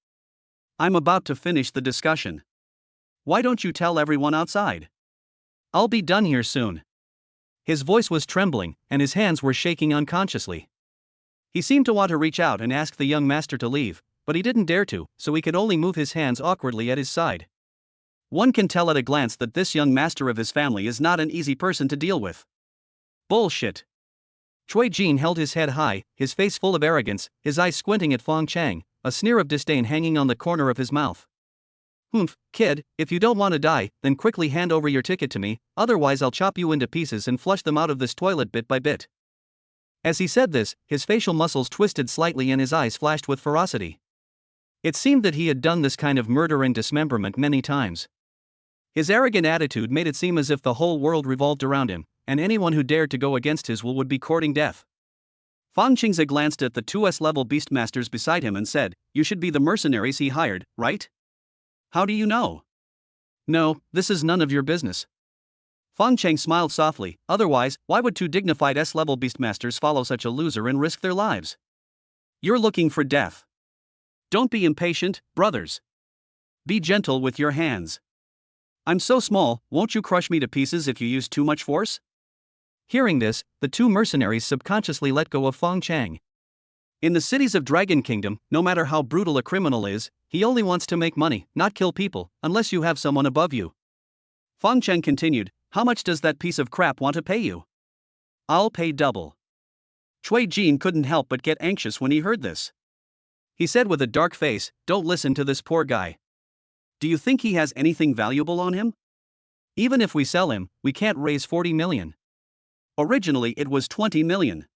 I'm about to finish the discussion. Why don't you tell everyone outside? I'll be done here soon." His voice was trembling, and his hands were shaking unconsciously. He seemed to want to reach out and ask the young master to leave, but he didn't dare to, so he could only move his hands awkwardly at his side. One can tell at a glance that this young master of his family is not an easy person to deal with. Bullshit. Cui Jin held his head high, his face full of arrogance, his eyes squinting at Fong Cheng, a sneer of disdain hanging on the corner of his mouth. Kid, if you don't want to die, then quickly hand over your ticket to me, otherwise I'll chop you into pieces and flush them out of this toilet bit by bit. As he said this, his facial muscles twisted slightly and his eyes flashed with ferocity. It seemed that he had done this kind of murder and dismemberment many times. His arrogant attitude made it seem as if the whole world revolved around him, and anyone who dared to go against his will would be courting death. Fang Cheng glanced at the two S-level beastmasters beside him and said, "You should be the mercenaries he hired, right? How do you know?" "No, this is none of your business." Fang Cheng smiled softly, "Otherwise, why would two dignified S-level beastmasters follow such a loser and risk their lives? You're looking for death. Don't be impatient, brothers. Be gentle with your hands. I'm so small, won't you crush me to pieces if you use too much force?" Hearing this, the two mercenaries subconsciously let go of Fong Cheng. In the cities of Dragon Kingdom, no matter how brutal a criminal is, he only wants to make money, not kill people, unless you have someone above you. Fong Cheng continued, "How much does that piece of crap want to pay you?" "I'll pay double." Cui Jin couldn't help but get anxious when he heard this. He said with a dark face, "Don't listen to this poor guy. Do you think he has anything valuable on him? Even if we sell him, we can't raise 40 million. Originally it was 20 million.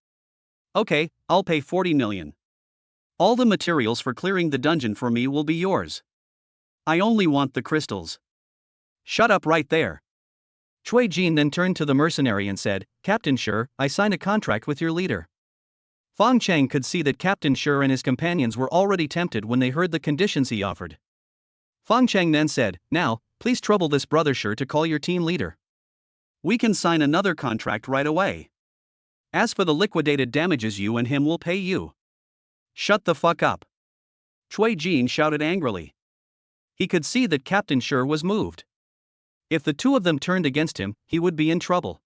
Okay, I'll pay 40 million. All the materials for clearing the dungeon for me will be yours. I only want the crystals." "Shut up right there." Cui Jin then turned to the mercenary and said, "Captain Shi, I signed a contract with your leader." Fong Cheng could see that Captain Shi and his companions were already tempted when they heard the conditions he offered. Fong Cheng then said, "Now, please trouble this brother Shi to call your team leader. We can sign another contract right away. As for the liquidated damages, you and him will pay you." "Shut the fuck up." Cui Jin shouted angrily. He could see that Captain Shi was moved. If the two of them turned against him, he would be in trouble.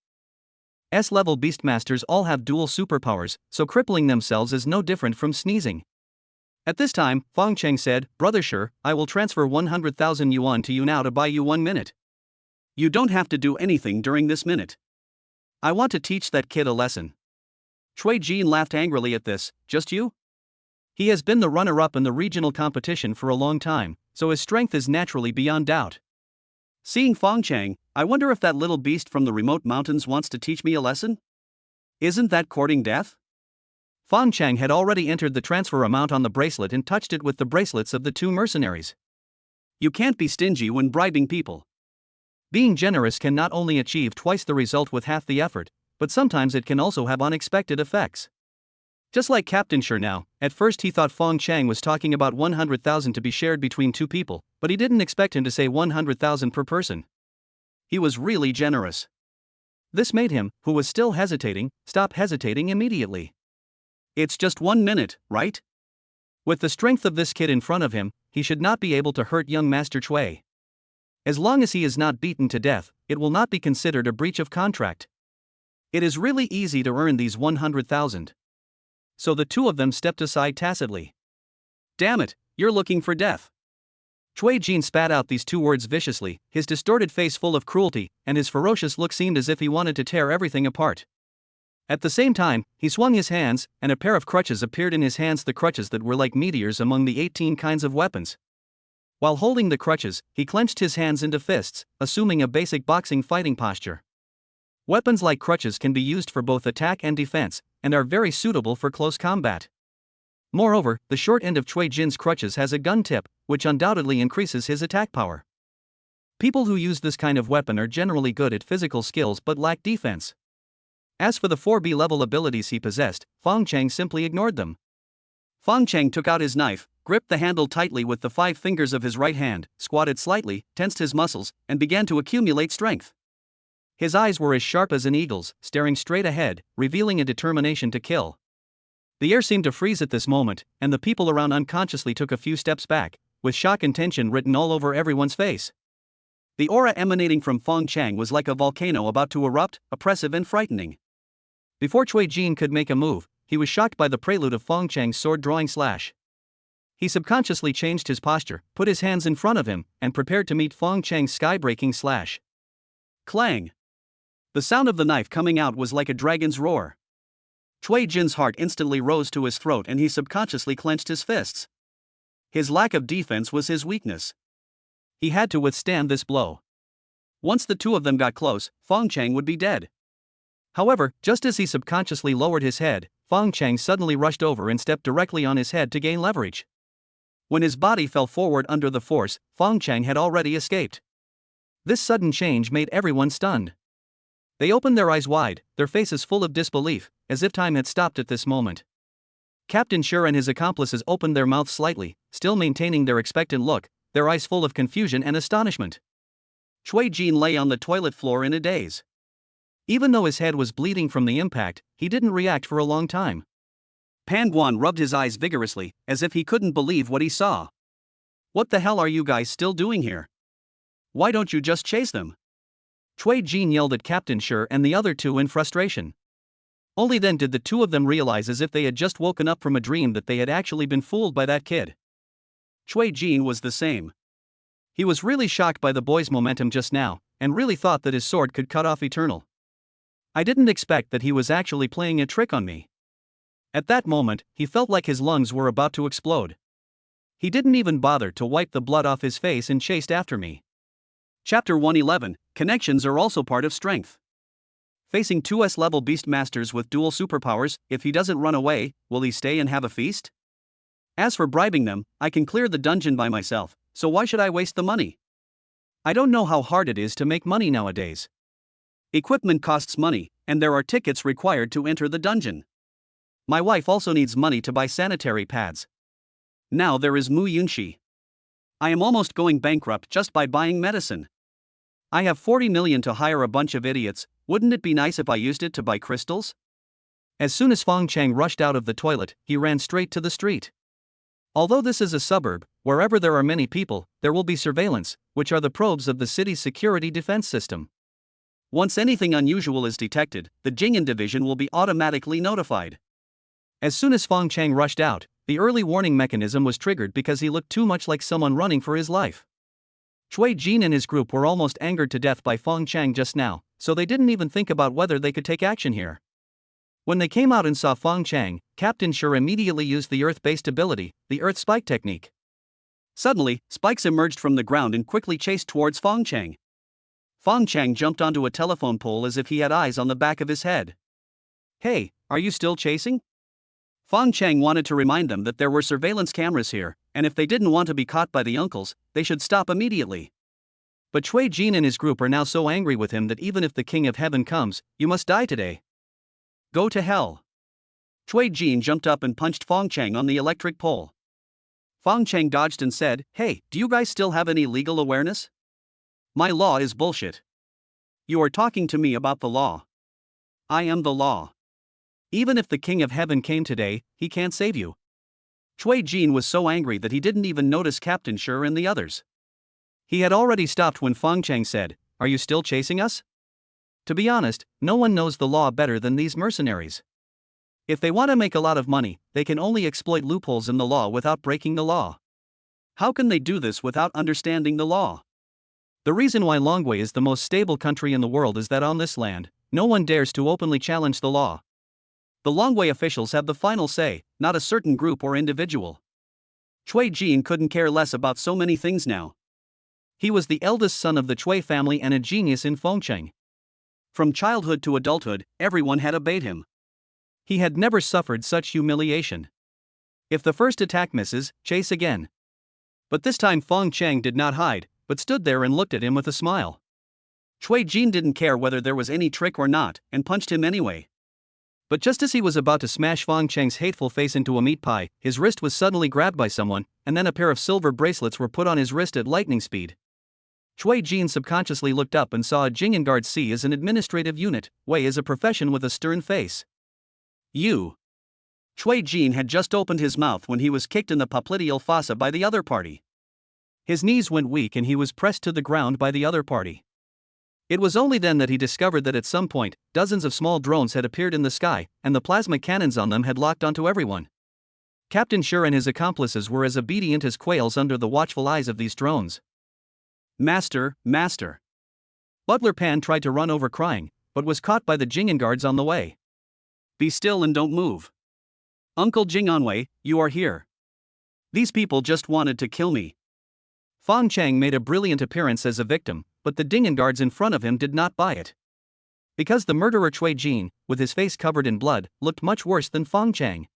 S-level beastmasters all have dual superpowers, so crippling themselves is no different from sneezing. At this time, Fong Cheng said, "Brother Shi, I will transfer 100,000 yuan to you now to buy you 1 minute. You don't have to do anything during this minute. I want to teach that kid a lesson." Cui Jin laughed angrily at this, "Just you?" He has been the runner-up in the regional competition for a long time, so his strength is naturally beyond doubt. Seeing Fong Cheng, "I wonder if that little beast from the remote mountains wants to teach me a lesson? Isn't that courting death?" Fong Cheng had already entered the transfer amount on the bracelet and touched it with the bracelets of the two mercenaries. You can't be stingy when bribing people. Being generous can not only achieve twice the result with half the effort, but sometimes it can also have unexpected effects. Just like Captain Shi now, at first he thought Fong Cheng was talking about 100,000 to be shared between two people, but he didn't expect him to say 100,000 per person. He was really generous. This made him, who was still hesitating, stop hesitating immediately. It's just 1 minute, right? With the strength of this kid in front of him, he should not be able to hurt young Master Cui. As long as he is not beaten to death, it will not be considered a breach of contract. It is really easy to earn these 100,000. So the two of them stepped aside tacitly. Damn it, you're looking for death. Cui Jin spat out these two words viciously, his distorted face full of cruelty, and his ferocious look seemed as if he wanted to tear everything apart. At the same time, he swung his hands, and a pair of crutches appeared in his hands, the crutches that were like meteors among the 18 kinds of weapons. While holding the crutches, he clenched his hands into fists, assuming a basic boxing fighting posture. Weapons like crutches can be used for both attack and defense, and are very suitable for close combat. Moreover, the short end of Cui Jin's crutches has a gun tip, which undoubtedly increases his attack power. People who use this kind of weapon are generally good at physical skills but lack defense. As for the 4B level abilities he possessed, Fong Cheng simply ignored them. Fong Cheng took out his knife, gripped the handle tightly with the 5 fingers of his right hand, squatted slightly, tensed his muscles, and began to accumulate strength. His eyes were as sharp as an eagle's, staring straight ahead, revealing a determination to kill. The air seemed to freeze at this moment, and the people around unconsciously took a few steps back, with shock and tension written all over everyone's face. The aura emanating from Fong Cheng was like a volcano about to erupt, oppressive and frightening. Before Cui Jin could make a move, he was shocked by the prelude of Fong Cheng's sword-drawing slash. He subconsciously changed his posture, put his hands in front of him, and prepared to meet Fong Cheng's sky-breaking slash. Clang! The sound of the knife coming out was like a dragon's roar. Cui Jin's heart instantly rose to his throat and he subconsciously clenched his fists. His lack of defense was his weakness. He had to withstand this blow. Once the two of them got close, Fong Cheng would be dead. However, just as he subconsciously lowered his head, Fong Cheng suddenly rushed over and stepped directly on his head to gain leverage. When his body fell forward under the force, Fong Cheng had already escaped. This sudden change made everyone stunned. They opened their eyes wide, their faces full of disbelief, as if time had stopped at this moment. Captain Shi and his accomplices opened their mouths slightly, still maintaining their expectant look, their eyes full of confusion and astonishment. Cui Jin lay on the toilet floor in a daze. Even though his head was bleeding from the impact, he didn't react for a long time. Pan Guan rubbed his eyes vigorously, as if he couldn't believe what he saw. What the hell are you guys still doing here? Why don't you just chase them? Cui Jin yelled at Captain Shi and the other two in frustration. Only then did the two of them realize, as if they had just woken up from a dream, that they had actually been fooled by that kid. Cui Jin was the same. He was really shocked by the boy's momentum just now, and really thought that his sword could cut off Eternal. I didn't expect that he was actually playing a trick on me. At that moment, he felt like his lungs were about to explode. He didn't even bother to wipe the blood off his face and chased after me. Chapter 111, Connections are also part of strength. Facing 2S level beast masters with dual superpowers, if he doesn't run away, will he stay and have a feast? As for bribing them, I can clear the dungeon by myself, so why should I waste the money? I don't know how hard it is to make money nowadays. Equipment costs money, and there are tickets required to enter the dungeon. My wife also needs money to buy sanitary pads. Now there is Mu Yunxi. I am almost going bankrupt just by buying medicine. I have 40 million to hire a bunch of idiots. Wouldn't it be nice if I used it to buy crystals? As soon as Fong Cheng rushed out of the toilet, he ran straight to the street. Although this is a suburb, wherever there are many people, there will be surveillance, which are the probes of the city's security defense system. Once anything unusual is detected, the Jing'an division will be automatically notified. As soon as Fong Cheng rushed out, the early warning mechanism was triggered because he looked too much like someone running for his life. Cui Jin and his group were almost angered to death by Fong Cheng just now, so they didn't even think about whether they could take action here. When they came out and saw Fong Cheng, Captain Shi immediately used the Earth-based ability, the Earth Spike technique. Suddenly, spikes emerged from the ground and quickly chased towards Fong Cheng. Fong Cheng jumped onto a telephone pole as if he had eyes on the back of his head. Hey, are you still chasing? Fong Cheng wanted to remind them that there were surveillance cameras here, and if they didn't want to be caught by the uncles, they should stop immediately. But Cui Jin and his group are now so angry with him that even if the King of Heaven comes, you must die today. Go to hell. Cui Jin jumped up and punched Fong Cheng on the electric pole. Fong Cheng dodged and said, Hey, do you guys still have any legal awareness? My law is bullshit. You are talking to me about the law. I am the law. Even if the King of Heaven came today, he can't save you. Cui Jin was so angry that he didn't even notice Captain Shi and the others. He had already stopped when Fong Cheng said, Are you still chasing us? To be honest, no one knows the law better than these mercenaries. If they want to make a lot of money, they can only exploit loopholes in the law without breaking the law. How can they do this without understanding the law? The reason why Longwei is the most stable country in the world is that on this land, no one dares to openly challenge the law. The Longwei officials have the final say, not a certain group or individual. Cui Jin couldn't care less about so many things now. He was the eldest son of the Cui family and a genius in Fong Cheng. From childhood to adulthood, everyone had obeyed him. He had never suffered such humiliation. If the first attack misses, chase again. But this time Fong Cheng did not hide, but stood there and looked at him with a smile. Cui Jin didn't care whether there was any trick or not, and punched him anyway. But just as he was about to smash Fong Cheng's hateful face into a meat pie, his wrist was suddenly grabbed by someone, and then a pair of silver bracelets were put on his wrist at lightning speed. Cui Jin subconsciously looked up and saw a Jing'an Guard C as an administrative unit, Wei as a profession with a stern face. You. Cui Jin had just opened his mouth when he was kicked in the popliteal fossa by the other party. His knees went weak and he was pressed to the ground by the other party. It was only then that he discovered that at some point, dozens of small drones had appeared in the sky, and the plasma cannons on them had locked onto everyone. Captain Shi and his accomplices were as obedient as quails under the watchful eyes of these drones. Master, master. Butler Pan tried to run over crying, but was caught by the Jing'an guards on the way. Be still and don't move. Uncle Jing'anwei, you are here. These people just wanted to kill me. Fong Cheng made a brilliant appearance as a victim, but the Jing'an guards in front of him did not buy it. Because the murderer Cui Jin, with his face covered in blood, looked much worse than Fong Cheng.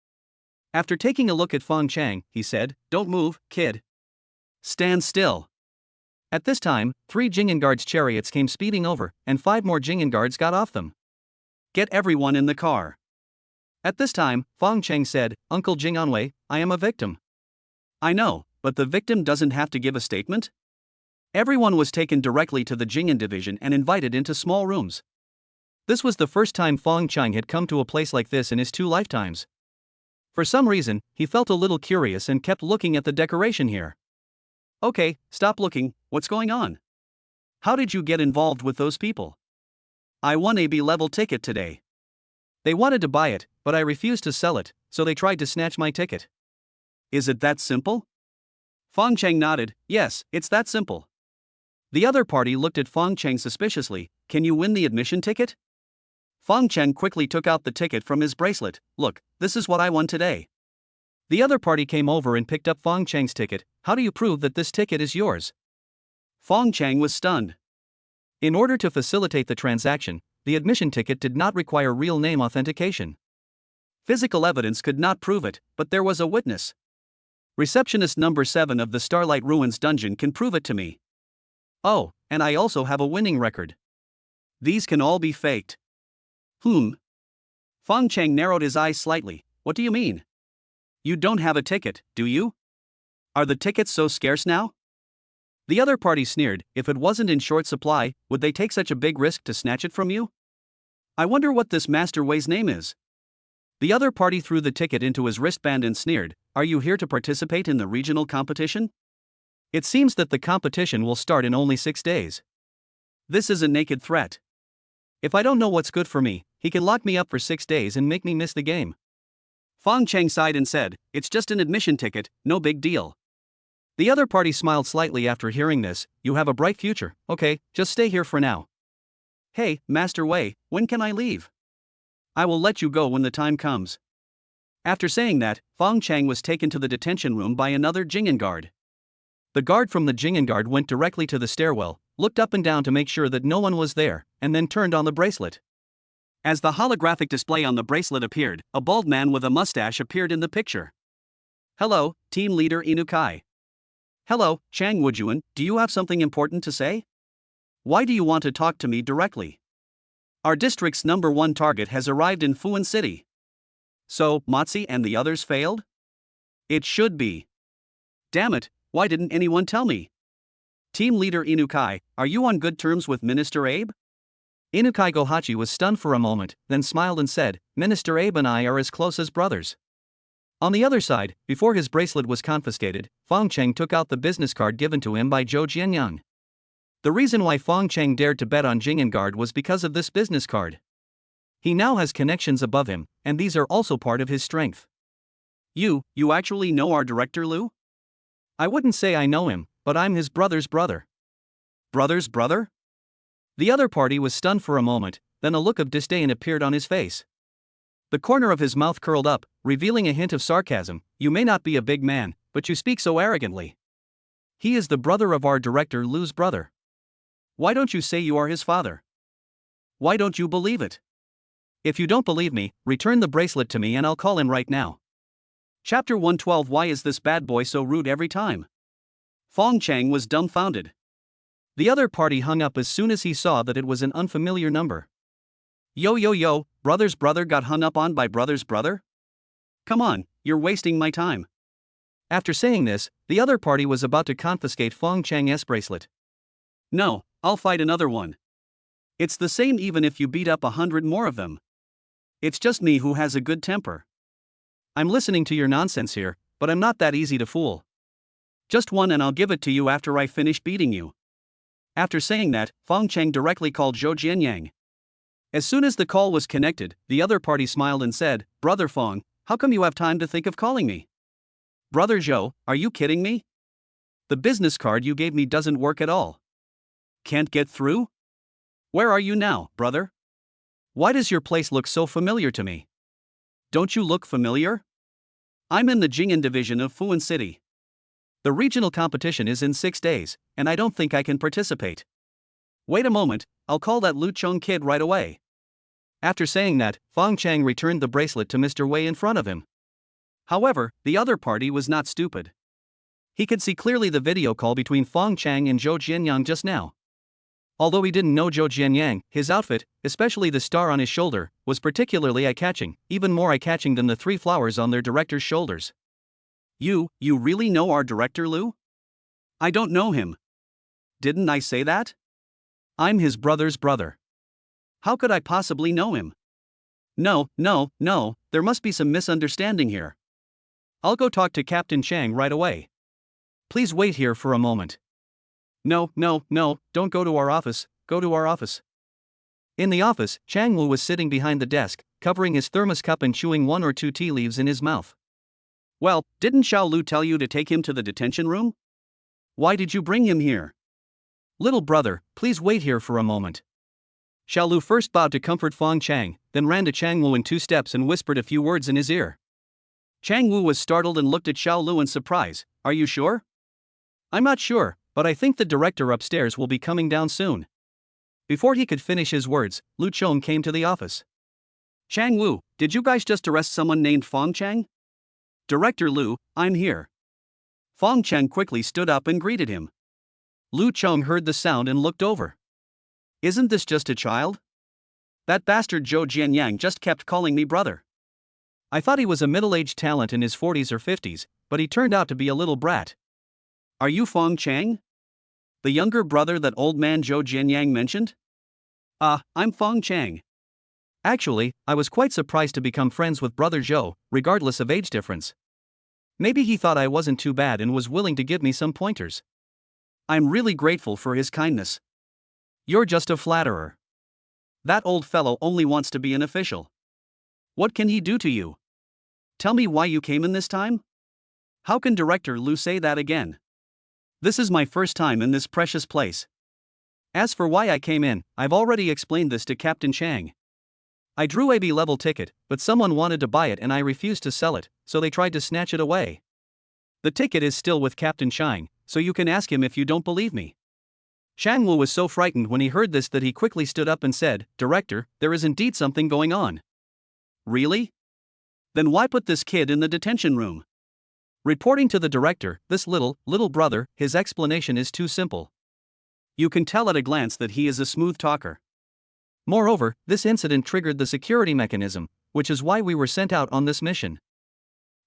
After taking a look at Fong Cheng, he said, Don't move, kid. Stand still. At this time, 3 Jing'an guards' chariots came speeding over, and 5 more Jing'an guards got off them. Get everyone in the car. At this time, Fong Cheng said, Uncle Jing'anwei, I am a victim. I know, but the victim doesn't have to give a statement? Everyone was taken directly to the Jing'an division and invited into small rooms. This was the first time Fong Cheng had come to a place like this in his 2 lifetimes. For some reason, he felt a little curious and kept looking at the decoration here. Okay, stop looking, what's going on? How did you get involved with those people? I won a B-level ticket today. They wanted to buy it, but I refused to sell it, so they tried to snatch my ticket. Is it that simple? Fong Cheng nodded, yes, it's that simple. The other party looked at Fong Cheng suspiciously, can you win the admission ticket? Fong Cheng quickly took out the ticket from his bracelet, look, this is what I won today. The other party came over and picked up Fong Cheng's ticket, how do you prove that this ticket is yours? Fong Cheng was stunned. In order to facilitate the transaction, the admission ticket did not require real name authentication. Physical evidence could not prove it, but there was a witness. Receptionist number 7 of the Starlight Ruins dungeon can prove it to me. Oh, and I also have a winning record. These can all be faked. Fong Cheng narrowed his eyes slightly, what do you mean? You don't have a ticket, do you? Are the tickets so scarce now? The other party sneered, if it wasn't in short supply, would they take such a big risk to snatch it from you? I wonder what this Master Wei's name is. The other party threw the ticket into his wristband and sneered, are you here to participate in the regional competition? It seems that the competition will start in only 6 days. This is a naked threat. If I don't know what's good for me, he can lock me up for 6 days and make me miss the game. Fong Cheng sighed and said, it's just an admission ticket, no big deal. The other party smiled slightly after hearing this, you have a bright future, okay, just stay here for now. Hey, Master Wei, when can I leave? I will let you go when the time comes. After saying that, Fong Cheng was taken to the detention room by another Jing'an guard. The guard from the Jing'an guard went directly to the stairwell, looked up and down to make sure that no one was there, and then turned on the bracelet. As the holographic display on the bracelet appeared, a bald man with a mustache appeared in the picture. Hello, team leader Inukai. Hello, Chang Wujuan, do you have something important to say? Why do you want to talk to me directly? Our district's number 1 target has arrived in Fuan City. So, Motzi and the others failed? It should be. Damn it, why didn't anyone tell me? Team leader Inukai, are you on good terms with Minister Abe? Inukai Gohachi was stunned for a moment, then smiled and said, Minister Abe and I are as close as brothers. On the other side, before his bracelet was confiscated, Fong Cheng took out the business card given to him by Zhou Jianyang. The reason why Fong Cheng dared to bet on Jing'an Guard was because of this business card. He now has connections above him, and these are also part of his strength. You actually know our director Liu? I wouldn't say I know him, but I'm his brother's brother. Brother's brother? The other party was stunned for a moment, then a look of disdain appeared on his face. The corner of his mouth curled up, revealing a hint of sarcasm, you may not be a big man, but you speak so arrogantly. He is the brother of our director Liu's brother. Why don't you say you are his father? Why don't you believe it? If you don't believe me, return the bracelet to me and I'll call him right now. Chapter 112 Why is this bad boy so rude every time? Fong Cheng was dumbfounded. The other party hung up as soon as he saw that it was an unfamiliar number. Yo, brother's brother got hung up on by brother's brother? Come on, you're wasting my time. After saying this, the other party was about to confiscate Fong Cheng's bracelet. No, I'll fight another one. It's the same even if you beat up 100 more of them. It's just me who has a good temper. I'm listening to your nonsense here, but I'm not that easy to fool. Just one and I'll give it to you after I finish beating you. After saying that, Fong Cheng directly called Zhou Jianyang. As soon as the call was connected, the other party smiled and said, Brother Fong, how come you have time to think of calling me? Brother Zhou, are you kidding me? The business card you gave me doesn't work at all. Can't get through? Where are you now, brother? Why does your place look so familiar to me? Don't you look familiar? I'm in the Jing'an division of Fuan City. The regional competition is in 6 days, and I don't think I can participate. Wait a moment, I'll call that Lu Chong kid right away. After saying that, Fong Cheng returned the bracelet to Mr. Wei in front of him. However, the other party was not stupid. He could see clearly the video call between Fong Cheng and Zhou Jianyang just now. Although he didn't know Zhou Jianyang, his outfit, especially the star on his shoulder, was particularly eye-catching, even more eye-catching than the 3 flowers on their director's shoulders. You really know our director, Lu? I don't know him. Didn't I say that? I'm his brother's brother. How could I possibly know him? No, there must be some misunderstanding here. I'll go talk to Captain Chang right away. Please wait here for a moment. No, don't go to our office, go to our office. In the office, Chang Wu was sitting behind the desk, covering his thermos cup and chewing 1 or 2 tea leaves in his mouth. Well, didn't Xiao Lu tell you to take him to the detention room? Why did you bring him here? Little brother, please wait here for a moment. Xiao Lu first bowed to comfort Fong Cheng, then ran to Chang Wu in 2 steps and whispered a few words in his ear. Chang Wu was startled and looked at Xiao Lu in surprise. Are you sure? I'm not sure, but I think the director upstairs will be coming down soon. Before he could finish his words, Lu Chong came to the office. Chang Wu, did you guys just arrest someone named Fong Cheng? Director Lu, I'm here. Fong Cheng quickly stood up and greeted him. Lu Chong heard the sound and looked over. Isn't this just a child? That bastard Zhou Jianyang just kept calling me brother. I thought he was a middle-aged talent in his 40s or 50s, but he turned out to be a little brat. Are you Fong Cheng? The younger brother that old man Zhou Jianyang mentioned? I'm Fong Cheng. Actually, I was quite surprised to become friends with brother Zhou, regardless of age difference. Maybe he thought I wasn't too bad and was willing to give me some pointers. I'm really grateful for his kindness. You're just a flatterer. That old fellow only wants to be an official. What can he do to you? Tell me why you came in this time? How can Director Lu say that again? This is my first time in this precious place. As for why I came in, I've already explained this to Captain Chang. I drew a B-level ticket, but someone wanted to buy it and I refused to sell it, so they tried to snatch it away. The ticket is still with Captain Chang, so you can ask him if you don't believe me. Chang Wu was so frightened when he heard this that he quickly stood up and said, Director, there is indeed something going on. Really? Then why put this kid in the detention room? Reporting to the director, this little brother, his explanation is too simple. You can tell at a glance that he is a smooth talker. Moreover, this incident triggered the security mechanism, which is why we were sent out on this mission.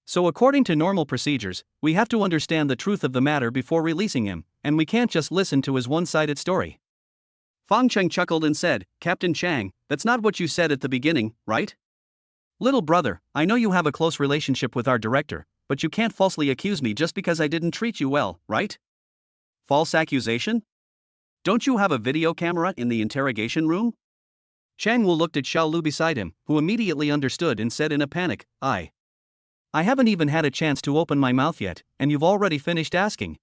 So according to normal procedures, we have to understand the truth of the matter before releasing him, and we can't just listen to his one-sided story. Fong Cheng chuckled and said, Captain Chang, that's not what you said at the beginning, right? Little brother, I know you have a close relationship with our director, but you can't falsely accuse me just because I didn't treat you well, right? False accusation? Don't you have a video camera in the interrogation room? Chang Wu looked at Xiao Lu beside him, who immediately understood and said in a panic, I haven't even had a chance to open my mouth yet, and you've already finished asking.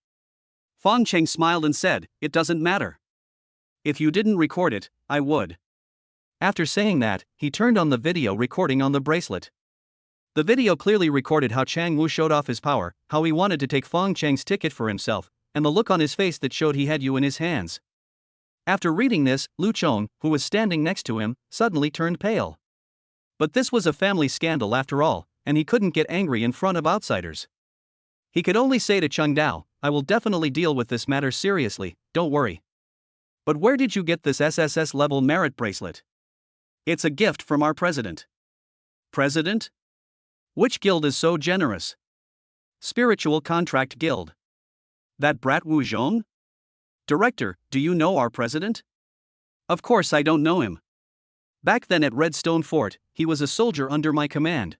Fong Cheng smiled and said, It doesn't matter. If you didn't record it, I would. After saying that, he turned on the video recording on the bracelet. The video clearly recorded how Chang Wu showed off his power, how he wanted to take Fong Cheng's ticket for himself, and the look on his face that showed he had you in his hands. After reading this, Lu Chong, who was standing next to him, suddenly turned pale. But this was a family scandal after all, and he couldn't get angry in front of outsiders. He could only say to Cheng Dao, I will definitely deal with this matter seriously, don't worry. But where did you get this SSS level merit bracelet? It's a gift from our president. President? Which guild is so generous? Spiritual Contract Guild. That brat Wu Zhong? Director, do you know our president? Of course I don't know him. Back then at Redstone Fort, he was a soldier under my command.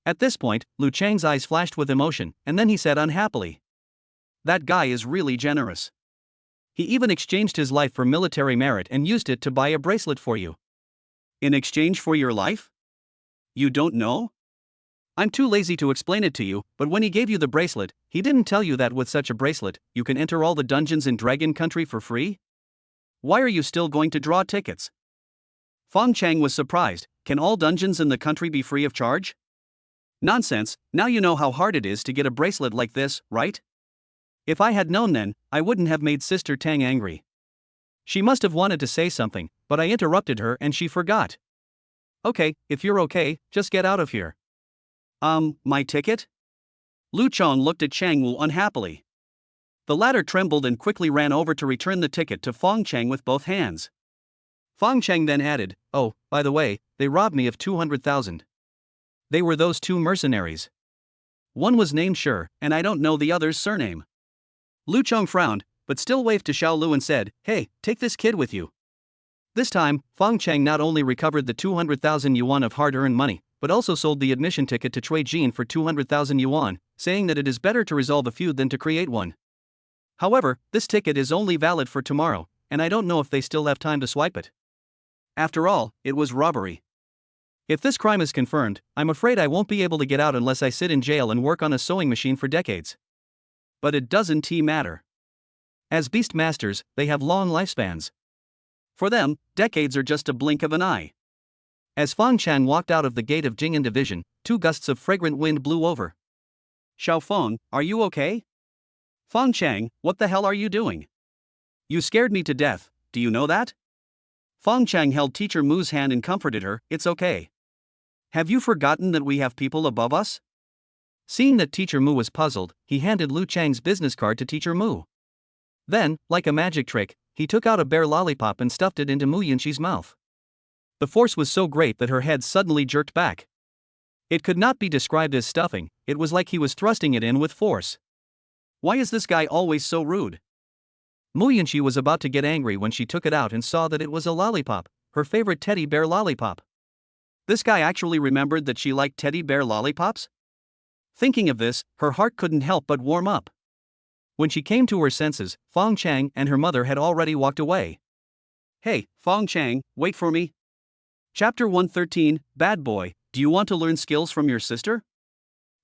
At this point, Lu Chang's eyes flashed with emotion, and then he said unhappily, That guy is really generous. He even exchanged his life for military merit and used it to buy a bracelet for you. In exchange for your life? You don't know? I'm too lazy to explain it to you, but when he gave you the bracelet, he didn't tell you that with such a bracelet, you can enter all the dungeons in Dragon Country for free? Why are you still going to draw tickets? Fong Cheng was surprised. Can all dungeons in the country be free of charge? Nonsense, now you know how hard it is to get a bracelet like this, right? If I had known then, I wouldn't have made Sister Tang angry. She must have wanted to say something, but I interrupted her and she forgot. Okay, if you're okay, just get out of here. My ticket? Lu Chong looked at Chang Wu unhappily. The latter trembled and quickly ran over to return the ticket to Fong Cheng with both hands. Fong Cheng then added, "Oh, by the way, they robbed me of 200,000. They were those two mercenaries. One was named Sure, and I don't know the other's surname." Lu Chong frowned, but still waved to Xiao Lu and said, "Hey, take this kid with you." This time, Fong Cheng not only recovered the 200,000 yuan of hard-earned money, but also sold the admission ticket to Cui Jin for 200,000 yuan, saying that it is better to resolve a feud than to create one. However, this ticket is only valid for tomorrow, and I don't know if they still have time to swipe it. After all, it was robbery. If this crime is confirmed, I'm afraid I won't be able to get out unless I sit in jail and work on a sewing machine for decades. But it doesn't matter. As beast masters, they have long lifespans. For them, decades are just a blink of an eye. As Fang Cheng walked out of the gate of Jing'an Division, 2 gusts of fragrant wind blew over. "Xiao Feng, are you okay?" "Fong Cheng, what the hell are you doing? You scared me to death, do you know that?" Fong Cheng held Teacher Mu's hand and comforted her, "It's okay. Have you forgotten that we have people above us?" Seeing that Teacher Mu was puzzled, he handed Lu Chang's business card to Teacher Mu. Then, like a magic trick, he took out a bear lollipop and stuffed it into Mu Yunxi's mouth. The force was so great that her head suddenly jerked back. It could not be described as stuffing, it was like he was thrusting it in with force. Why is this guy always so rude? Mu Yunxi was about to get angry when she took it out and saw that it was a lollipop, her favorite teddy bear lollipop. This guy actually remembered that she liked teddy bear lollipops? Thinking of this, her heart couldn't help but warm up. When she came to her senses, Fong Cheng and her mother had already walked away. "Hey, Fong Cheng, wait for me." Chapter 113, Bad Boy, do you want to learn skills from your sister?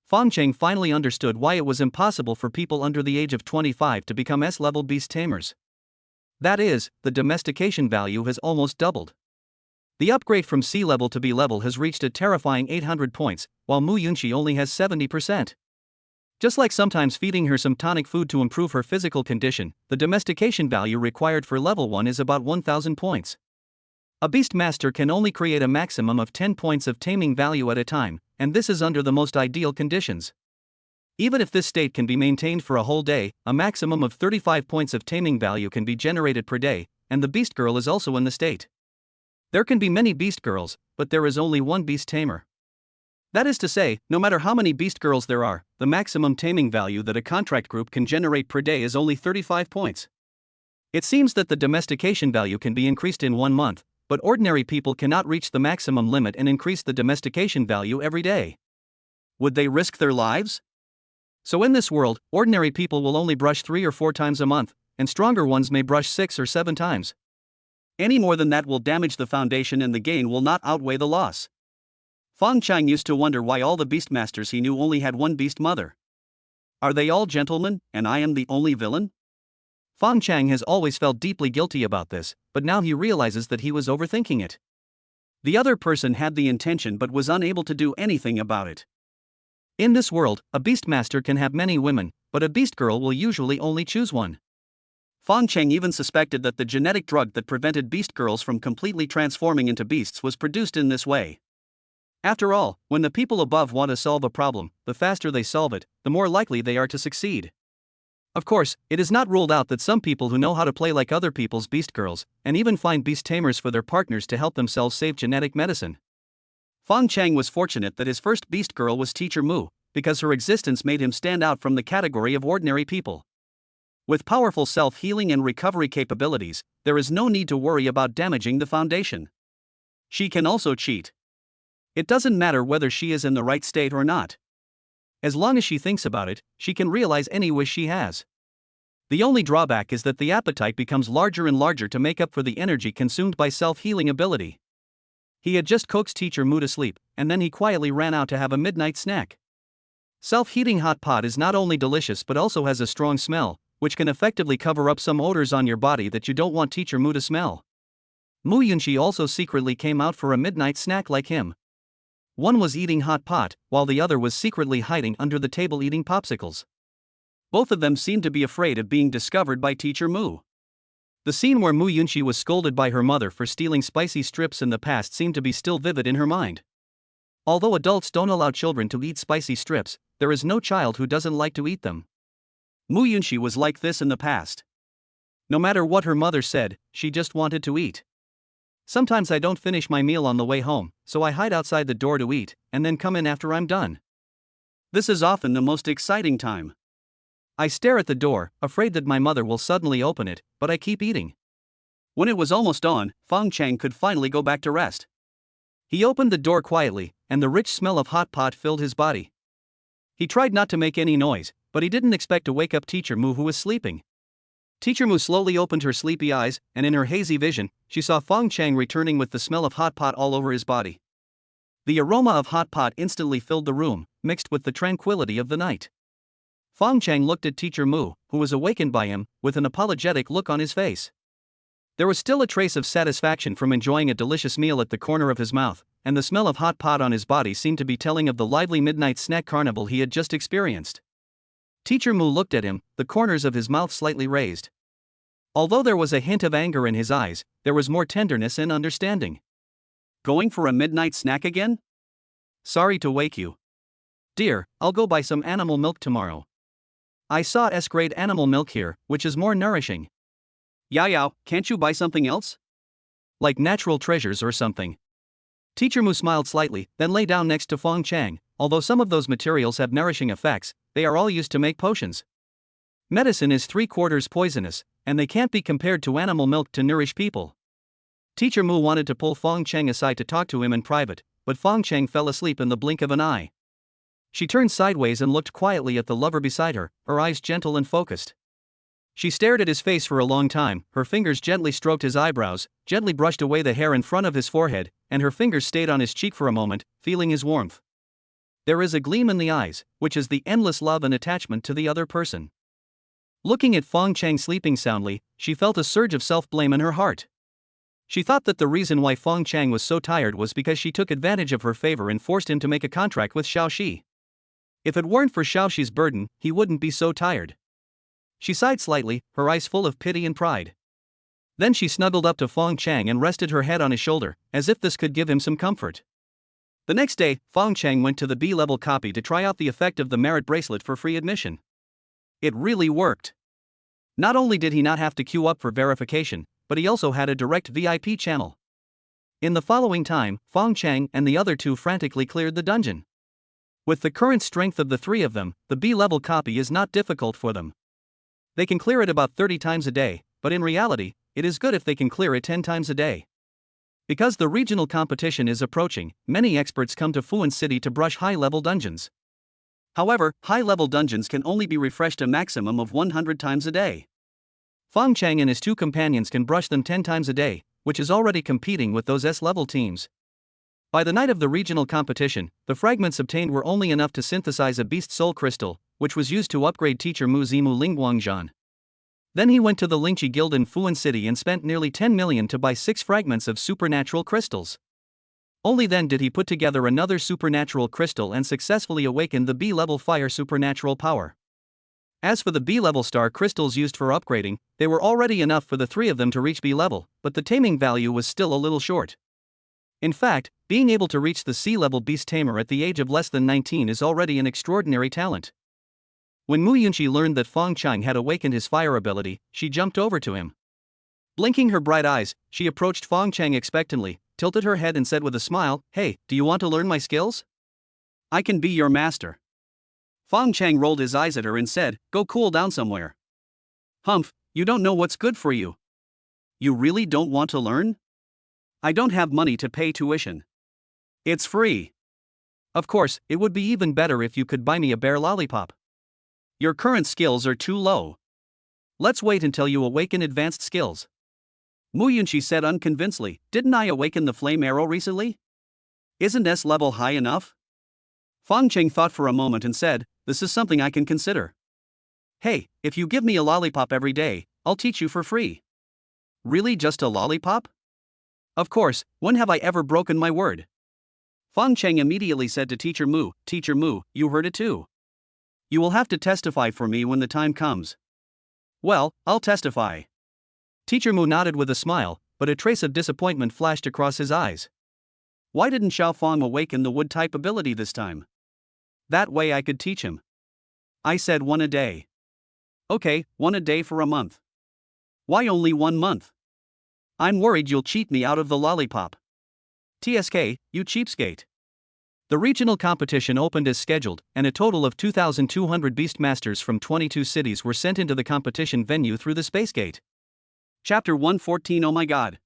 Fong Cheng finally understood why it was impossible for people under the age of 25 to become S-level beast tamers. That is, the domestication value has almost doubled. The upgrade from C level to B level has reached a terrifying 800 points, while Mu Yunxi only has 70%. Just like sometimes feeding her some tonic food to improve her physical condition, the domestication value required for level 1 is about 1000 points. A beast master can only create a maximum of 10 points of taming value at a time, and this is under the most ideal conditions. Even if this state can be maintained for a whole day, a maximum of 35 points of taming value can be generated per day, and the beast girl is also in the state. There can be many beast girls, but there is only one beast tamer. That is to say, no matter how many beast girls there are, the maximum taming value that a contract group can generate per day is only 35 points. It seems that the domestication value can be increased in 1 month, but ordinary people cannot reach the maximum limit and increase the domestication value every day. Would they risk their lives? So in this world, ordinary people will only brush 3 or 4 times a month, and stronger ones may brush 6 or 7 times. Any more than that will damage the foundation and the gain will not outweigh the loss. Fong Cheng used to wonder why all the beastmasters he knew only had one beast mother. Are they all gentlemen, and I am the only villain? Fong Cheng has always felt deeply guilty about this, but now he realizes that he was overthinking it. The other person had the intention but was unable to do anything about it. In this world, a beastmaster can have many women, but a beast girl will usually only choose one. Fong Cheng even suspected that the genetic drug that prevented beast girls from completely transforming into beasts was produced in this way. After all, when the people above want to solve a problem, the faster they solve it, the more likely they are to succeed. Of course, it is not ruled out that some people who know how to play like other people's beast girls, and even find beast tamers for their partners to help themselves save genetic medicine. Fong Cheng was fortunate that his first beast girl was Teacher Mu, because her existence made him stand out from the category of ordinary people. With powerful self-healing and recovery capabilities, there is no need to worry about damaging the foundation. She can also cheat. It doesn't matter whether she is in the right state or not. As long as she thinks about it, she can realize any wish she has. The only drawback is that the appetite becomes larger and larger to make up for the energy consumed by self-healing ability. He had just coaxed Teacher Mu to sleep, and then he quietly ran out to have a midnight snack. Self-heating hot pot is not only delicious but also has a strong smell, which can effectively cover up some odors on your body that you don't want Teacher Mu to smell. Mu Yunxi also secretly came out for a midnight snack like him. One was eating hot pot, while the other was secretly hiding under the table eating popsicles. Both of them seemed to be afraid of being discovered by Teacher Mu. The scene where Mu Yunxi was scolded by her mother for stealing spicy strips in the past seemed to be still vivid in her mind. Although adults don't allow children to eat spicy strips, there is no child who doesn't like to eat them. Mu Yunxi was like this in the past. No matter what her mother said, she just wanted to eat. Sometimes I don't finish my meal on the way home, so I hide outside the door to eat, and then come in after I'm done. This is often the most exciting time. I stare at the door, afraid that my mother will suddenly open it, but I keep eating. When it was almost dawn, Fong Cheng could finally go back to rest. He opened the door quietly, and the rich smell of hot pot filled his body. He tried not to make any noise, but he didn't expect to wake up Teacher Mu, who was sleeping. Teacher Mu slowly opened her sleepy eyes, and in her hazy vision, she saw Fong Cheng returning with the smell of hot pot all over his body. The aroma of hot pot instantly filled the room, mixed with the tranquility of the night. Fong Cheng looked at Teacher Mu, who was awakened by him, with an apologetic look on his face. There was still a trace of satisfaction from enjoying a delicious meal at the corner of his mouth, and the smell of hot pot on his body seemed to be telling of the lively midnight snack carnival he had just experienced. Teacher Mu looked at him, the corners of his mouth slightly raised. Although there was a hint of anger in his eyes, there was more tenderness and understanding. Going for a midnight snack again? Sorry to wake you. Dear, I'll go buy some animal milk tomorrow. I saw S-grade animal milk here, which is more nourishing. Yao, can't you buy something else? Like natural treasures or something. Teacher Mu smiled slightly, then lay down next to Fong Cheng. Although some of those materials have nourishing effects, they are all used to make potions. Medicine is 3/4 poisonous, and they can't be compared to animal milk to nourish people. Teacher Mu wanted to pull Fong Cheng aside to talk to him in private, but Fong Cheng fell asleep in the blink of an eye. She turned sideways and looked quietly at the lover beside her, her eyes gentle and focused. She stared at his face for a long time, her fingers gently stroked his eyebrows, gently brushed away the hair in front of his forehead, and her fingers stayed on his cheek for a moment, feeling his warmth. There is a gleam in the eyes, which is the endless love and attachment to the other person. Looking at Fong Cheng sleeping soundly, she felt a surge of self-blame in her heart. She thought that the reason why Fong Cheng was so tired was because she took advantage of her favor and forced him to make a contract with Xiaoxi. If it weren't for Xiaoxi's burden, he wouldn't be so tired. She sighed slightly, her eyes full of pity and pride. Then she snuggled up to Fong Cheng and rested her head on his shoulder, as if this could give him some comfort. The next day, Fong Cheng went to the B-level copy to try out the effect of the merit bracelet for free admission. It really worked. Not only did he not have to queue up for verification, but he also had a direct VIP channel. In the following time, Fong Cheng and the other two frantically cleared the dungeon. With the current strength of the three of them, the B-level copy is not difficult for them. They can clear it about 30 times a day, but in reality, it is good if they can clear it 10 times a day. Because the regional competition is approaching, many experts come to Fuan City to brush high-level dungeons. However, high-level dungeons can only be refreshed a maximum of 100 times a day. Fong Cheng and his two companions can brush them 10 times a day, which is already competing with those S-level teams. By the night of the regional competition, the fragments obtained were only enough to synthesize a beast soul crystal, which was used to upgrade Teacher Mu Zimu Lingguangzhan. Then he went to the Yunxi Guild in Fuan City and spent nearly 10 million to buy 6 fragments of supernatural crystals. Only then did he put together another supernatural crystal and successfully awaken the B-level fire supernatural power. As for the B-level star crystals used for upgrading, they were already enough for the three of them to reach B-level, but the taming value was still a little short. In fact, being able to reach the C-level beast tamer at the age of less than 19 is already an extraordinary talent. When Mu Yunxi learned that Fong Cheng had awakened his fire ability, she jumped over to him. Blinking her bright eyes, she approached Fong Cheng expectantly, tilted her head and said with a smile, "Hey, do you want to learn my skills? I can be your master." Fong Cheng rolled his eyes at her and said, "Go cool down somewhere." "Humph, you don't know what's good for you. You really don't want to learn? I don't have money to pay tuition. It's free." "Of course, it would be even better if you could buy me a bear lollipop." "Your current skills are too low. Let's wait until you awaken advanced skills." Mu Yunxi said unconvincingly, "Didn't I awaken the flame arrow recently? Isn't S level high enough?" Fong Cheng thought for a moment and said, "This is something I can consider. Hey, if you give me a lollipop every day, I'll teach you for free." "Really, just a lollipop?" "Of course, when have I ever broken my word?" Fong Cheng immediately said to Teacher Mu, "Teacher Mu, you heard it too. You will have to testify for me when the time comes." "Well, I'll testify." Teacher Mu nodded with a smile, but a trace of disappointment flashed across his eyes. Why didn't Xiao Fong awaken the wood type ability this time? That way I could teach him. I said 1 a day. Okay, 1 a day for a month. Why only 1 month? I'm worried you'll cheat me out of the lollipop. TSK, you cheapskate. The regional competition opened as scheduled, and a total of 2,200 Beastmasters from 22 cities were sent into the competition venue through the Space Gate. Chapter 114. Oh my god.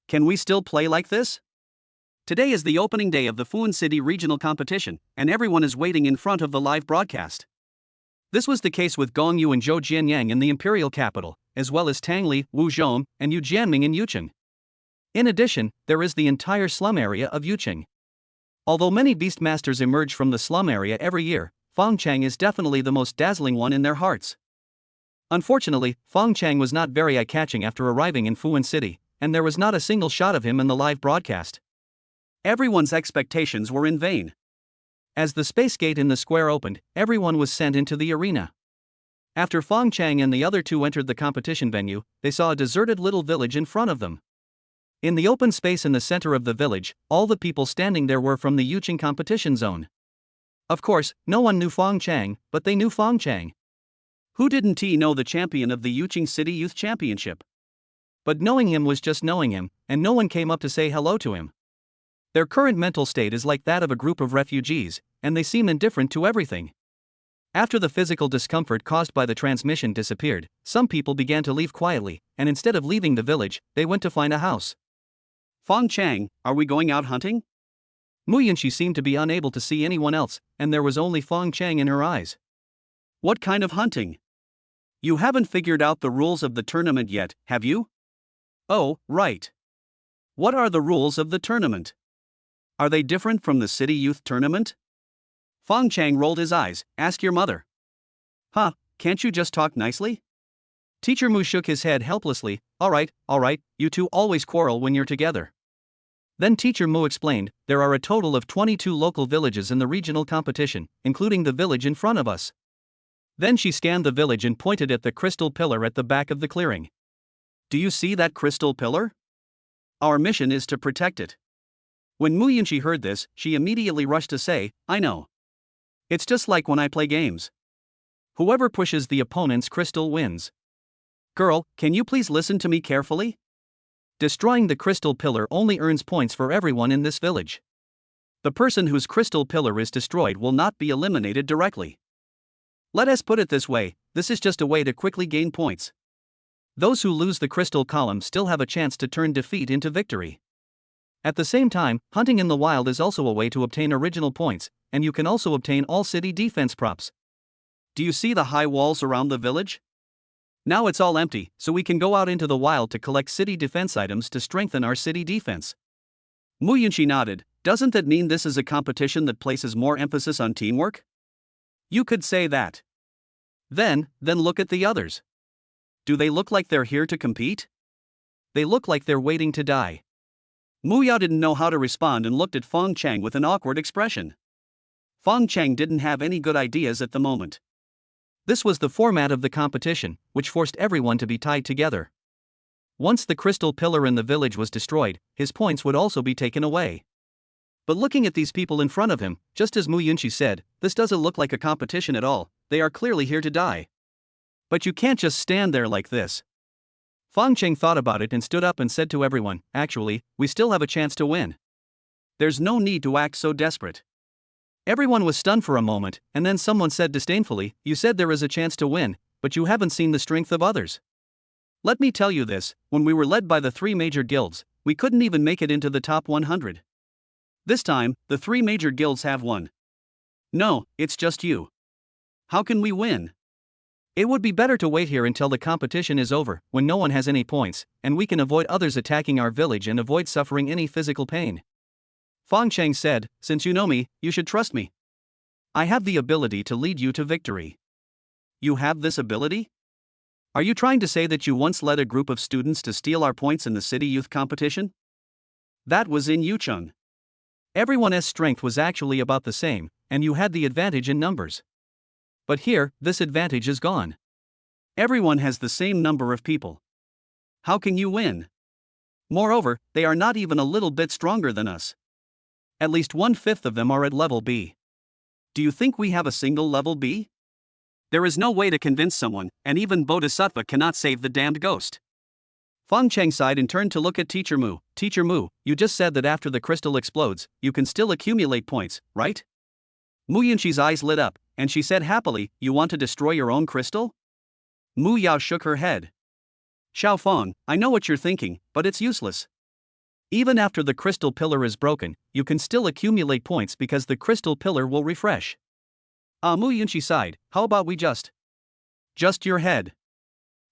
Can we still play like this? Today is the opening day of the Fuan City regional competition, and everyone is waiting in front of the live broadcast. This was the case with Gong Yu and Zhou Jianyang in the imperial capital, as well as Tang Li, Wu Zhong, and Yu Jianming in Yucheng. In addition, there is the entire slum area of Yucheng. Although many Beastmasters emerge from the slum area every year, Fong Cheng is definitely the most dazzling one in their hearts. Unfortunately, Fong Cheng was not very eye-catching after arriving in Fuan City, and there was not a single shot of him in the live broadcast. Everyone's expectations were in vain. As the space gate in the square opened, everyone was sent into the arena. After Fong Cheng and the other two entered the competition venue, they saw a deserted little village in front of them. In the open space in the center of the village, all the people standing there were from the Yucheng competition zone. Of course, no one knew Fong Cheng, but they knew Fong Cheng. Who didn't know the champion of the Yucheng City Youth Championship? But knowing him was just knowing him, and no one came up to say hello to him. Their current mental state is like that of a group of refugees, and they seem indifferent to everything. After the physical discomfort caused by the transmission disappeared, some people began to leave quietly, and instead of leaving the village, they went to find a house. Fong Cheng, are we going out hunting? Yunxi seemed to be unable to see anyone else, and there was only Fong Cheng in her eyes. What kind of hunting? You haven't figured out the rules of the tournament yet, have you? Oh, right. What are the rules of the tournament? Are they different from the city youth tournament? Fong Cheng rolled his eyes. Ask your mother. Huh, can't you just talk nicely? Teacher Mu shook his head helplessly. All right, you two always quarrel when you're together. Then Teacher Mu explained, there are a total of 22 local villages in the regional competition, including the village in front of us. Then she scanned the village and pointed at the crystal pillar at the back of the clearing. Do you see that crystal pillar? Our mission is to protect it. When Mu Yunxi heard this, she immediately rushed to say, I know. It's just like when I play games. Whoever pushes the opponent's crystal wins. Girl, can you please listen to me carefully? Destroying the crystal pillar only earns points for everyone in this village. The person whose crystal pillar is destroyed will not be eliminated directly. Let us put it this way, this is just a way to quickly gain points. Those who lose the crystal column still have a chance to turn defeat into victory. At the same time, hunting in the wild is also a way to obtain original points, and you can also obtain all city defense props. Do you see the high walls around the village? Now it's all empty, so we can go out into the wild to collect city defense items to strengthen our city defense. Mu Yunxi nodded. Doesn't that mean this is a competition that places more emphasis on teamwork? You could say that. Then look at the others. Do they look like they're here to compete? They look like they're waiting to die. Mu Yao didn't know how to respond and looked at Fong Cheng with an awkward expression. Fong Cheng didn't have any good ideas at the moment. This was the format of the competition, which forced everyone to be tied together. Once the crystal pillar in the village was destroyed, his points would also be taken away. But looking at these people in front of him, just as Mu Yunxi said, this doesn't look like a competition at all, they are clearly here to die. But you can't just stand there like this. Fong Cheng thought about it and stood up and said to everyone, actually, we still have a chance to win. There's no need to act so desperate. Everyone was stunned for a moment, and then someone said disdainfully, you said there is a chance to win, but you haven't seen the strength of others. Let me tell you this, when we were led by the 3 major guilds, we couldn't even make it into the top 100. This time, the 3 major guilds have won. No, it's just you. How can we win? It would be better to wait here until the competition is over, when no one has any points, and we can avoid others attacking our village and avoid suffering any physical pain. Fong Cheng said, since you know me, you should trust me. I have the ability to lead you to victory. You have this ability? Are you trying to say that you once led a group of students to steal our points in the city youth competition? That was in Yucheng. Everyone's strength was actually about the same, and you had the advantage in numbers. But here, this advantage is gone. Everyone has the same number of people. How can you win? Moreover, they are not even a little bit stronger than us. At least 1/5 of them are at level B. Do you think we have a single level B? There is no way to convince someone, and even Bodhisattva cannot save the damned ghost. Fong Cheng sighed and turned to look at Teacher Mu. Teacher Mu, you just said that after the crystal explodes, you can still accumulate points, right? Mu Yunxi's eyes lit up, and she said happily, you want to destroy your own crystal? Mu Yao shook her head. Xiao Fong, I know what you're thinking, but it's useless. Even after the crystal pillar is broken, you can still accumulate points because the crystal pillar will refresh. Mu Yunxi sighed, how about we just your head?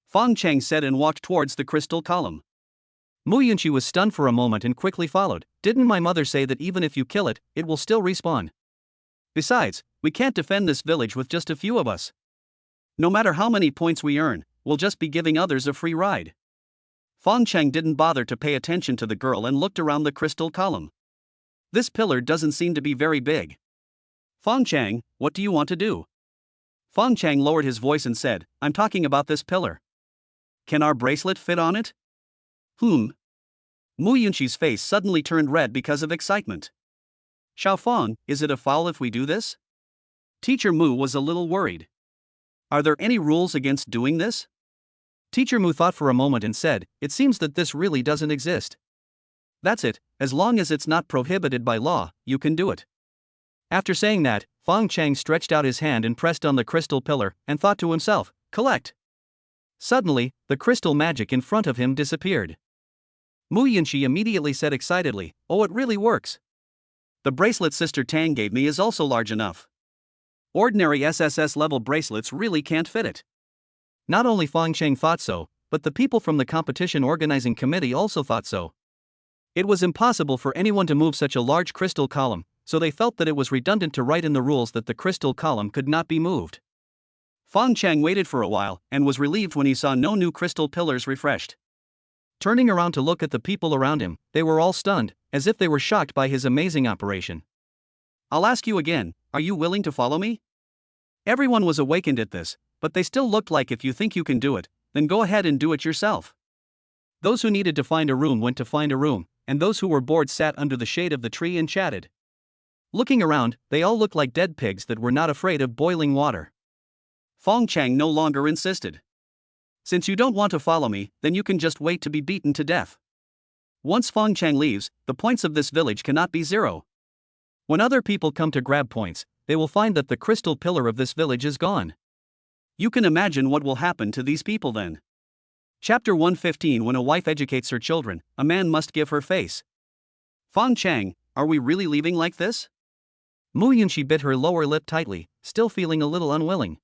Fong Cheng said and walked towards the crystal column. Mu Yunxi was stunned for a moment and quickly followed. Didn't my mother say that even if you kill it, it will still respawn? Besides, we can't defend this village with just a few of us. No matter how many points we earn, we'll just be giving others a free ride. Fong Cheng didn't bother to pay attention to the girl and looked around the crystal column. This pillar doesn't seem to be very big. Fong Cheng, what do you want to do? Fong Cheng lowered his voice and said, I'm talking about this pillar. Can our bracelet fit on it? Mu Yunxi's face suddenly turned red because of excitement. Xiao Fong, is it a foul if we do this? Teacher Mu was a little worried. Are there any rules against doing this? Teacher Mu thought for a moment and said, it seems that this really doesn't exist. That's it, as long as it's not prohibited by law, you can do it. After saying that, Fong Cheng stretched out his hand and pressed on the crystal pillar, and thought to himself, collect. Suddenly, the crystal magic in front of him disappeared. Mu Yunxi immediately said excitedly, oh, it really works. The bracelet Sister Tang gave me is also large enough. Ordinary SSS level bracelets really can't fit it. Not only Fong Cheng thought so, but the people from the competition organizing committee also thought so. It was impossible for anyone to move such a large crystal column, so they felt that it was redundant to write in the rules that the crystal column could not be moved. Fong Cheng waited for a while and was relieved when he saw no new crystal pillars refreshed. Turning around to look at the people around him, they were all stunned, as if they were shocked by his amazing operation. I'll ask you again, are you willing to follow me? Everyone was awakened at this, but they still looked like if you think you can do it, then go ahead and do it yourself. Those who needed to find a room went to find a room, and those who were bored sat under the shade of the tree and chatted. Looking around, they all looked like dead pigs that were not afraid of boiling water. Fong Cheng no longer insisted. Since you don't want to follow me, then you can just wait to be beaten to death. Once Fong Cheng leaves, the points of this village cannot be zero. When other people come to grab points, they will find that the crystal pillar of this village is gone. You can imagine what will happen to these people then. Chapter 115 When a wife educates her children, a man must give her face. Fong Cheng, are we really leaving like this? Mu Yunxi bit her lower lip tightly, still feeling a little unwilling.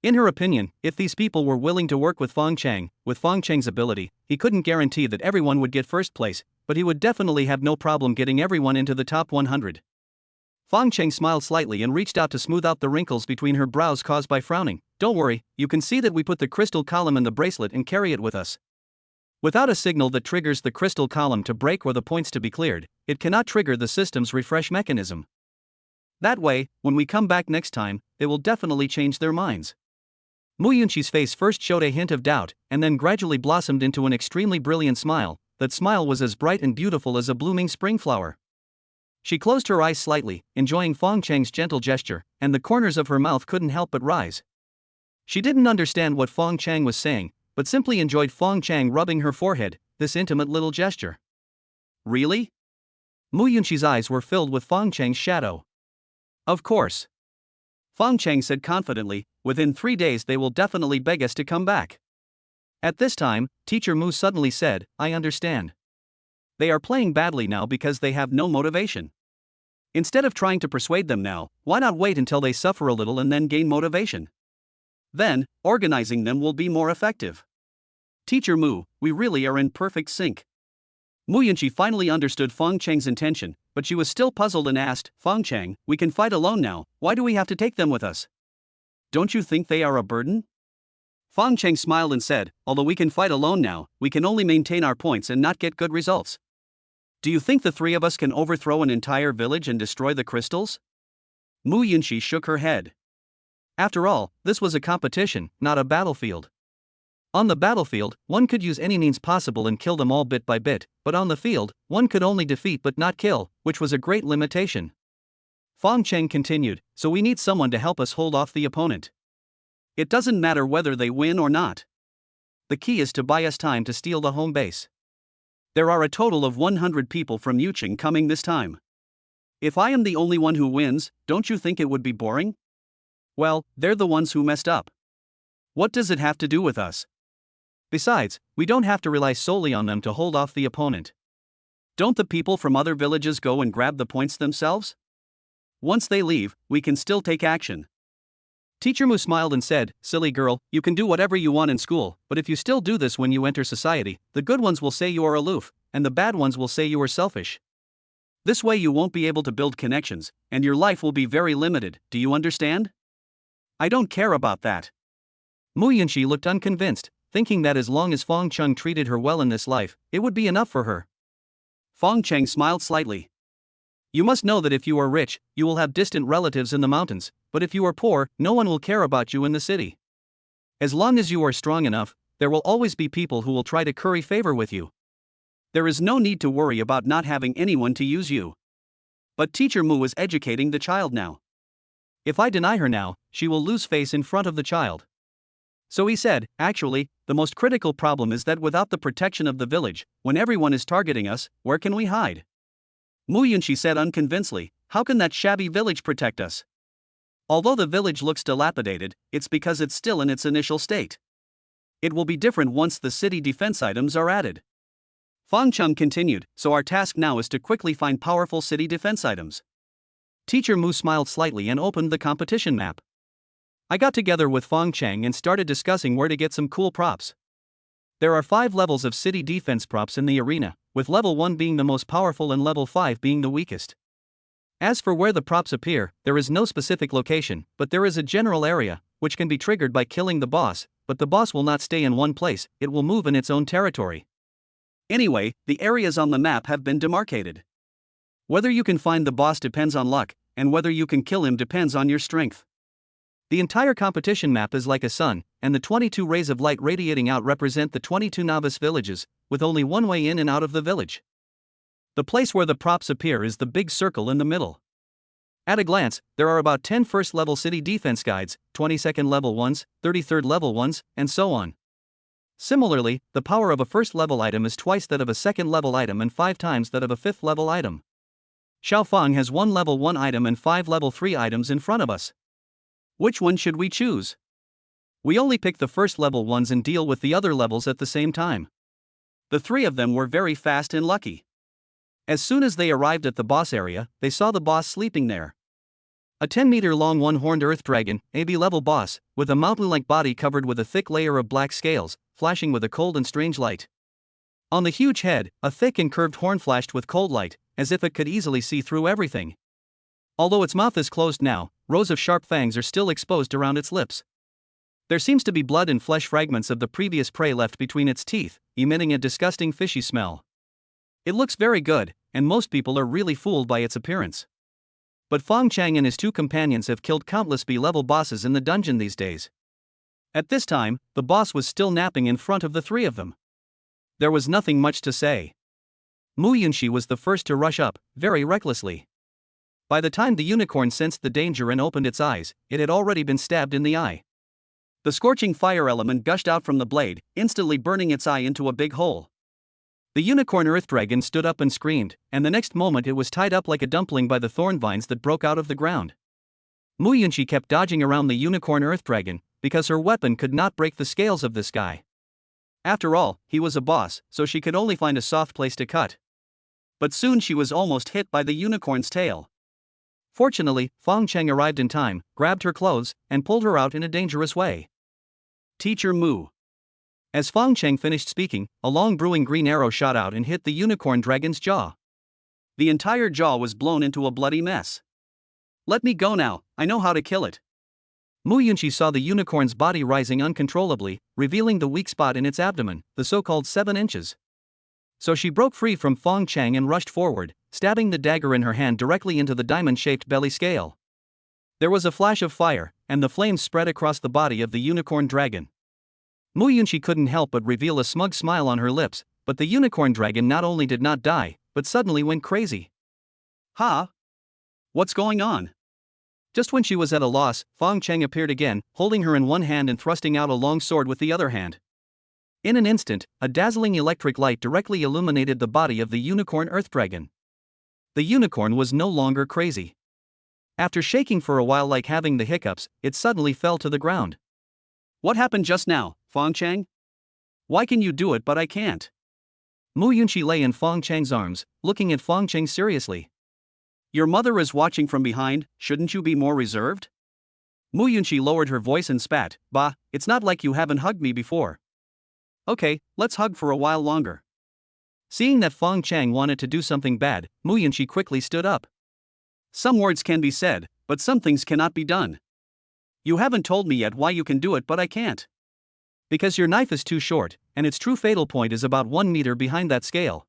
In her opinion, if these people were willing to work with Fong Cheng's ability, he couldn't guarantee that everyone would get first place, but he would definitely have no problem getting everyone into the top 100. Fong Cheng smiled slightly and reached out to smooth out the wrinkles between her brows caused by frowning. Don't worry, you can see that we put the crystal column in the bracelet and carry it with us. Without a signal that triggers the crystal column to break or the points to be cleared, it cannot trigger the system's refresh mechanism. That way, when we come back next time, they will definitely change their minds. Mu Yunxi's face first showed a hint of doubt, and then gradually blossomed into an extremely brilliant smile. That smile was as bright and beautiful as a blooming spring flower. She closed her eyes slightly, enjoying Fong Cheng's gentle gesture, and the corners of her mouth couldn't help but rise. She didn't understand what Fong Cheng was saying, but simply enjoyed Fong Cheng rubbing her forehead, this intimate little gesture. Really? Mu Yunxi's eyes were filled with Fong Cheng's shadow. Of course. Fong Cheng said confidently, within 3 days they will definitely beg us to come back. At this time, Teacher Mu suddenly said, I understand. They are playing badly now because they have no motivation. Instead of trying to persuade them now, why not wait until they suffer a little and then gain motivation? Then, organizing them will be more effective. Teacher Mu, we really are in perfect sync. Mu Yunxi finally understood Fong Cheng's intention, but she was still puzzled and asked, Fong Cheng, we can fight alone now, why do we have to take them with us? Don't you think they are a burden? Fong Cheng smiled and said, although we can fight alone now, we can only maintain our points and not get good results. Do you think the 3 of us can overthrow an entire village and destroy the crystals? Mu Yunxi shook her head. After all, this was a competition, not a battlefield. On the battlefield, one could use any means possible and kill them all bit by bit, but on the field, one could only defeat but not kill, which was a great limitation. Fong Cheng continued, so we need someone to help us hold off the opponent. It doesn't matter whether they win or not. The key is to buy us time to steal the home base. There are a total of 100 people from Yunxi coming this time. If I am the only one who wins, don't you think it would be boring? Well, they're the ones who messed up. What does it have to do with us? Besides, we don't have to rely solely on them to hold off the opponent. Don't the people from other villages go and grab the points themselves? Once they leave, we can still take action. Teacher Mu smiled and said, silly girl, you can do whatever you want in school, but if you still do this when you enter society, the good ones will say you are aloof, and the bad ones will say you are selfish. This way you won't be able to build connections, and your life will be very limited, do you understand? I don't care about that. Yunxi looked unconvinced, thinking that as long as Fong Cheng treated her well in this life, it would be enough for her. Fong Cheng smiled slightly. You must know that if you are rich, you will have distant relatives in the mountains, but if you are poor, no one will care about you in the city. As long as you are strong enough, there will always be people who will try to curry favor with you. There is no need to worry about not having anyone to use you. But Teacher Mu is educating the child now. If I deny her now, she will lose face in front of the child. So he said, actually, the most critical problem is that without the protection of the village, when everyone is targeting us, where can we hide? Yunxi said unconvincedly, how can that shabby village protect us? Although the village looks dilapidated, it's because it's still in its initial state. It will be different once the city defense items are added. Fong Cheng continued, so our task now is to quickly find powerful city defense items. Teacher Mu smiled slightly and opened the competition map. I got together with Fong Cheng and started discussing where to get some cool props. There are 5 levels of city defense props in the arena, with level 1 being the most powerful and level 5 being the weakest. As for where the props appear, there is no specific location, but there is a general area, which can be triggered by killing the boss, but the boss will not stay in one place, it will move in its own territory. Anyway, the areas on the map have been demarcated. Whether you can find the boss depends on luck, and whether you can kill him depends on your strength. The entire competition map is like a sun, and the 22 rays of light radiating out represent the 22 novice villages, with only one way in and out of the village. The place where the props appear is the big circle in the middle. At a glance, there are about 10 first-level city defense guides, 22nd level ones, 33rd level ones, and so on. Similarly, the power of a first-level item is twice that of a second-level item and 5 times that of a 5th-level item. Xiaofang has 1 level 1 item and 5 level 3 items in front of us. Which one should we choose? We only pick the first level ones and deal with the other levels at the same time. The 3 of them were very fast and lucky. As soon as they arrived at the boss area, they saw the boss sleeping there. A 10-meter-long one-horned earth dragon, AB-level boss, with a mountain-like body covered with a thick layer of black scales, flashing with a cold and strange light. On the huge head, a thick and curved horn flashed with cold light, as if it could easily see through everything. Although its mouth is closed now, rows of sharp fangs are still exposed around its lips. There seems to be blood and flesh fragments of the previous prey left between its teeth, emitting a disgusting fishy smell. It looks very good, and most people are really fooled by its appearance. But Fong Cheng and his 2 companions have killed countless B-level bosses in the dungeon these days. At this time, the boss was still napping in front of the 3 of them. There was nothing much to say. Yunxi was the first to rush up, very recklessly. By the time the unicorn sensed the danger and opened its eyes, it had already been stabbed in the eye. The scorching fire element gushed out from the blade, instantly burning its eye into a big hole. The unicorn earth dragon stood up and screamed, and the next moment it was tied up like a dumpling by the thorn vines that broke out of the ground. Yunxi kept dodging around the unicorn earth dragon, because her weapon could not break the scales of this guy. After all, he was a boss, so she could only find a soft place to cut. But soon she was almost hit by the unicorn's tail. Fortunately, Fong Cheng arrived in time, grabbed her clothes, and pulled her out in a dangerous way. Teacher Mu. As Fong Cheng finished speaking, a long brewing green arrow shot out and hit the unicorn dragon's jaw. The entire jaw was blown into a bloody mess. Let me go now, I know how to kill it. Yunxi saw the unicorn's body rising uncontrollably, revealing the weak spot in its abdomen, the so-called 7 inches. So she broke free from Fong Cheng and rushed forward, stabbing the dagger in her hand directly into the diamond-shaped belly scale. There was a flash of fire, and the flames spread across the body of the unicorn dragon. Yunxi couldn't help but reveal a smug smile on her lips, but the unicorn dragon not only did not die, but suddenly went crazy. Ha! What's going on? Just when she was at a loss, Fong Cheng appeared again, holding her in one hand and thrusting out a long sword with the other hand. In an instant, a dazzling electric light directly illuminated the body of the unicorn earth dragon. The unicorn was no longer crazy. After shaking for a while like having the hiccups, it suddenly fell to the ground. What happened just now, Fong Cheng? Why can you do it but I can't? Yunxi lay in Fong Cheng's arms, looking at Fong Cheng seriously. Your mother is watching from behind, shouldn't you be more reserved? Yunxi lowered her voice and spat, "Bah, it's not like you haven't hugged me before." Okay, let's hug for a while longer. Seeing that Fong Cheng wanted to do something bad, Yunxi quickly stood up. Some words can be said, but some things cannot be done. You haven't told me yet why you can do it but I can't. Because your knife is too short, and its true fatal point is about 1 meter behind that scale.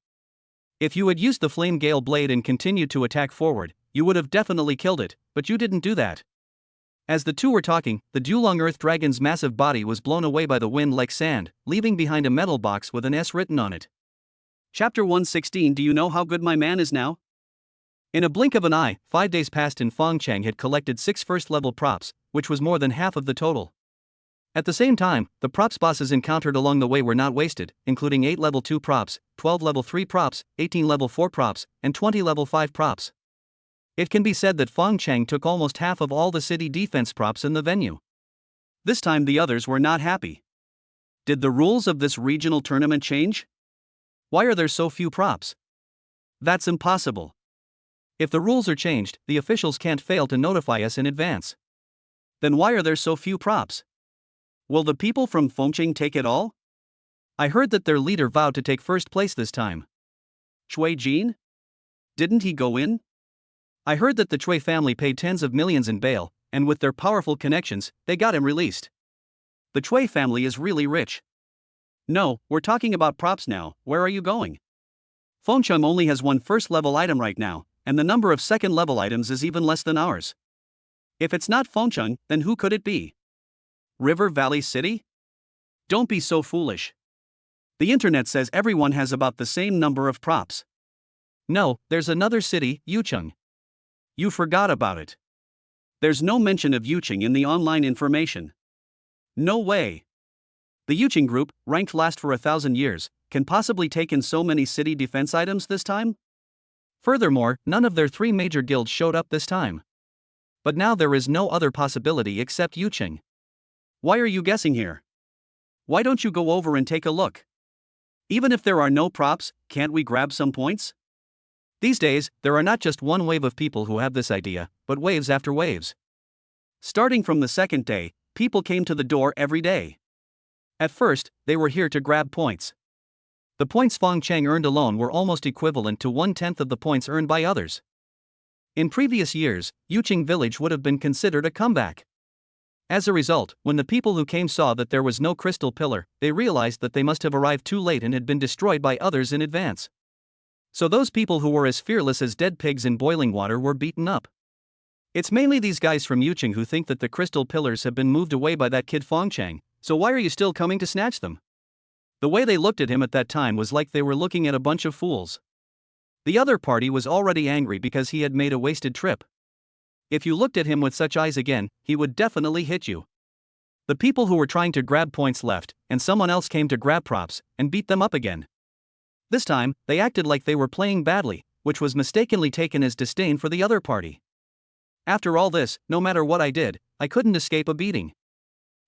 If you had used the flame gale blade and continued to attack forward, you would have definitely killed it, but you didn't do that. As the two were talking, the Dulong Earth Dragon's massive body was blown away by the wind like sand, leaving behind a metal box with an S written on it. Chapter 116. Do you know how good my man is now? In a blink of an eye, 5 days passed and Fong Cheng had collected 6 first-level props, which was more than half of the total. At the same time, the props bosses encountered along the way were not wasted, including 8 level 2 props, 12 level 3 props, 18 level 4 props, and 20 level 5 props. It can be said that Fong Cheng took almost half of all the city defense props in the venue. This time the others were not happy. Did the rules of this regional tournament change? Why are there so few props? That's impossible. If the rules are changed, the officials can't fail to notify us in advance. Then why are there so few props? Will the people from Fong Cheng take it all? I heard that their leader vowed to take first place this time. Chui Jin? Didn't he go in? I heard that the Chui family paid tens of millions in bail, and with their powerful connections, they got him released. The Chui family is really rich. No, we're talking about props now. Where are you going? Fong Cheng only has 1 first-level item right now, and the number of second-level items is even less than ours. If it's not Fong Cheng, then who could it be? River Valley City? Don't be so foolish. The internet says everyone has about the same number of props. No, there's another city, Yucheng. You forgot about it. There's no mention of Yucheng in the online information. No way. The Yucheng group, ranked last for 1,000 years, can possibly take in so many city defense items this time? Furthermore, none of their 3 major guilds showed up this time. But now there is no other possibility except Yucheng. Why are you guessing here? Why don't you go over and take a look? Even if there are no props, can't we grab some points? These days, there are not just one wave of people who have this idea, but waves after waves. Starting from the second day, people came to the door every day. At first, they were here to grab points. The points Fong Cheng earned alone were almost equivalent to 1/10 of the points earned by others. In previous years, Yucheng village would have been considered a comeback. As a result, when the people who came saw that there was no crystal pillar, they realized that they must have arrived too late and had been destroyed by others in advance. So those people who were as fearless as dead pigs in boiling water were beaten up. It's mainly these guys from Yucheng who think that the crystal pillars have been moved away by that kid Fong Cheng, so why are you still coming to snatch them? The way they looked at him at that time was like they were looking at a bunch of fools. The other party was already angry because he had made a wasted trip. If you looked at him with such eyes again, he would definitely hit you. The people who were trying to grab points left, and someone else came to grab props, and beat them up again. This time, they acted like they were playing badly, which was mistakenly taken as disdain for the other party. After all this, no matter what I did, I couldn't escape a beating.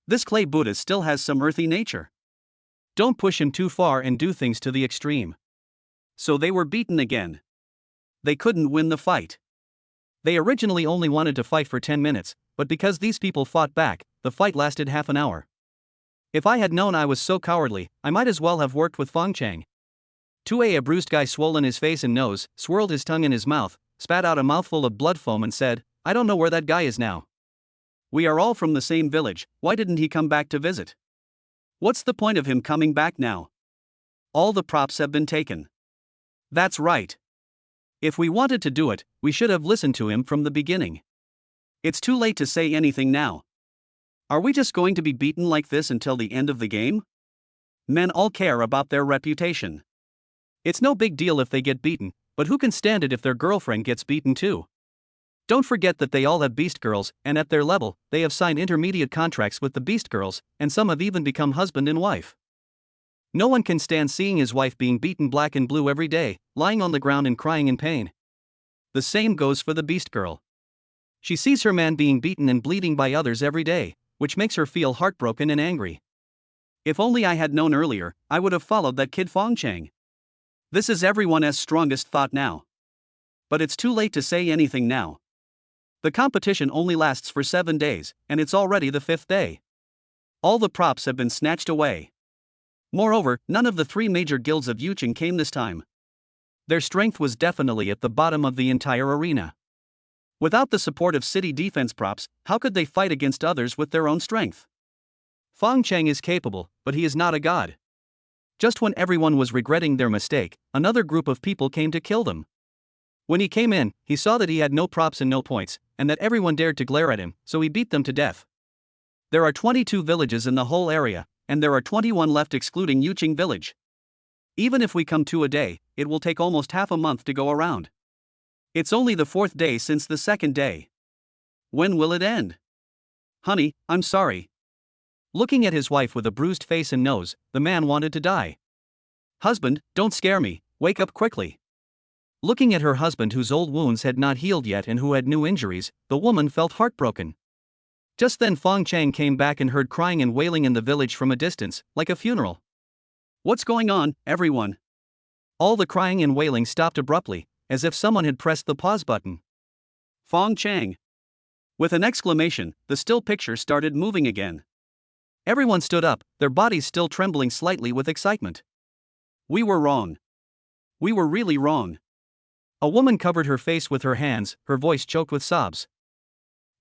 This clay Buddha still has some earthy nature. Don't push him too far and do things to the extreme. So they were beaten again. They couldn't win the fight. They originally only wanted to fight for 10 minutes, but because these people fought back, the fight lasted half an hour. If I had known I was so cowardly, I might as well have worked with Fong Cheng. A bruised guy swollen his face and nose, swirled his tongue in his mouth, spat out a mouthful of blood foam and said, "I don't know where that guy is now." We are all from the same village, why didn't he come back to visit? What's the point of him coming back now? All the props have been taken. That's right. If we wanted to do it, we should have listened to him from the beginning. It's too late to say anything now. Are we just going to be beaten like this until the end of the game? Men all care about their reputation. It's no big deal if they get beaten, but who can stand it if their girlfriend gets beaten too? Don't forget that they all have beast girls, and at their level, they have signed intermediate contracts with the beast girls, and some have even become husband and wife. No one can stand seeing his wife being beaten black and blue every day, lying on the ground and crying in pain. The same goes for the beast girl. She sees her man being beaten and bleeding by others every day, which makes her feel heartbroken and angry. If only I had known earlier, I would have followed that kid Fong Cheng. This is everyone's strongest thought now. But it's too late to say anything now. The competition only lasts for 7 days, and it's already the 5th day. All the props have been snatched away. Moreover, none of the 3 major guilds of Yunxi came this time. Their strength was definitely at the bottom of the entire arena. Without the support of city defense props, how could they fight against others with their own strength? Fong Cheng is capable, but he is not a god. Just when everyone was regretting their mistake, another group of people came to kill them. When he came in, he saw that he had no props and no points, and that everyone dared to glare at him, so he beat them to death. There are 22 villages in the whole area, and there are 21 left excluding Yunxi village. Even if we come 2 a day, it will take almost half a month to go around. It's only the 4th day since the 2nd day. When will it end? Honey, I'm sorry. Looking at his wife with a bruised face and nose, the man wanted to die. Husband, don't scare me, wake up quickly. Looking at her husband whose old wounds had not healed yet and who had new injuries, the woman felt heartbroken. Just then Fong Cheng came back and heard crying and wailing in the village from a distance, like a funeral. What's going on, everyone? All the crying and wailing stopped abruptly, as if someone had pressed the pause button. Fong Cheng. With an exclamation, the still picture started moving again. Everyone stood up, their bodies still trembling slightly with excitement. We were wrong. We were really wrong. A woman covered her face with her hands, her voice choked with sobs.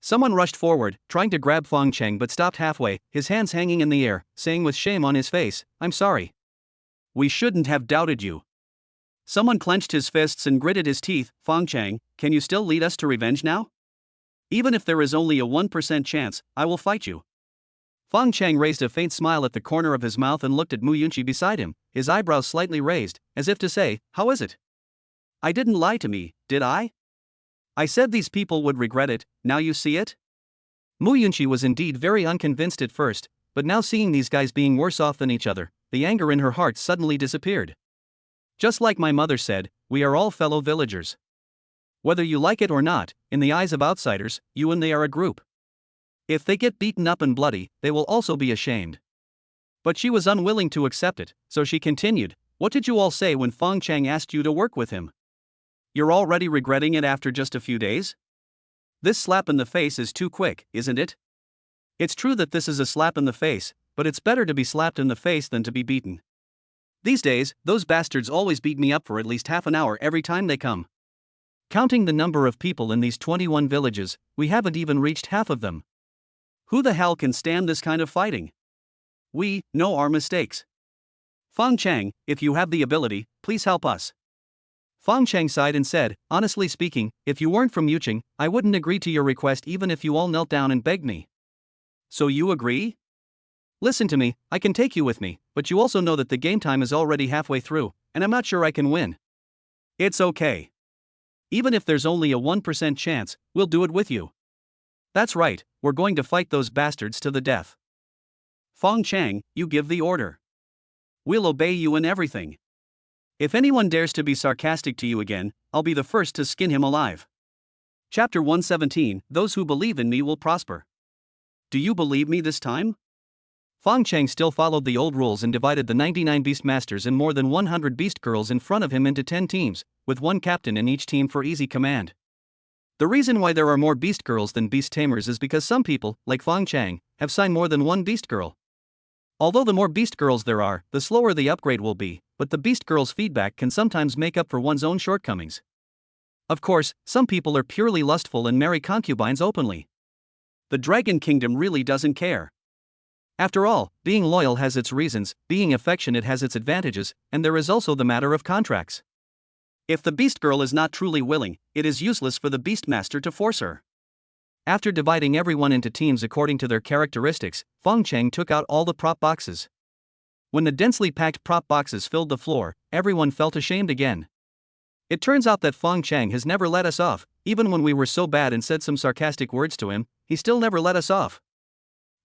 Someone rushed forward, trying to grab Fong Cheng but stopped halfway, his hands hanging in the air, saying with shame on his face, "I'm sorry. We shouldn't have doubted you." Someone clenched his fists and gritted his teeth. Fong Cheng, can you still lead us to revenge now? Even if there is only a 1% chance, I will fight you. Fong Cheng raised a faint smile at the corner of his mouth and looked at Yunxi beside him, his eyebrows slightly raised, as if to say, how is it? I didn't lie to me, did I? I said these people would regret it, now you see it? Yunxi was indeed very unconvinced at first, but now seeing these guys being worse off than each other, the anger in her heart suddenly disappeared. Just like my mother said, we are all fellow villagers. Whether you like it or not, in the eyes of outsiders, you and they are a group. If they get beaten up and bloody, they will also be ashamed. But she was unwilling to accept it, so she continued, what did you all say when Fong Cheng asked you to work with him? You're already regretting it after just a few days? This slap in the face is too quick, isn't it? It's true that this is a slap in the face, but it's better to be slapped in the face than to be beaten. These days, those bastards always beat me up for at least half an hour every time they come. Counting the number of people in these 21 villages, we haven't even reached half of them. Who the hell can stand this kind of fighting? We know our mistakes. Fong Cheng, if you have the ability, please help us. Fong Cheng sighed and said, honestly speaking, if you weren't from Yunxi, I wouldn't agree to your request even if you all knelt down and begged me. So you agree? Listen to me, I can take you with me, but you also know that the game time is already halfway through, and I'm not sure I can win. It's okay. Even if there's only a 1% chance, we'll do it with you. That's right, we're going to fight those bastards to the death. Fong Cheng, you give the order. We'll obey you in everything. If anyone dares to be sarcastic to you again, I'll be the first to skin him alive. Chapter 117, Those who believe in me will prosper. Do you believe me this time? Fong Cheng still followed the old rules and divided the 99 beast masters and more than 100 beast girls in front of him into 10 teams, with one captain in each team for easy command. The reason why there are more beast girls than beast tamers is because some people, like Fong Cheng, have signed more than one beast girl. Although the more beast girls there are, the slower the upgrade will be, but the beast girl's feedback can sometimes make up for one's own shortcomings. Of course, some people are purely lustful and marry concubines openly. The Dragon Kingdom really doesn't care. After all, being loyal has its reasons, being affectionate has its advantages, and there is also the matter of contracts. If the beast girl is not truly willing, it is useless for the beast master to force her. After dividing everyone into teams according to their characteristics, Fong Cheng took out all the prop boxes. When the densely packed prop boxes filled the floor, everyone felt ashamed again. It turns out that Fong Cheng has never let us off, even when we were so bad and said some sarcastic words to him, he still never let us off.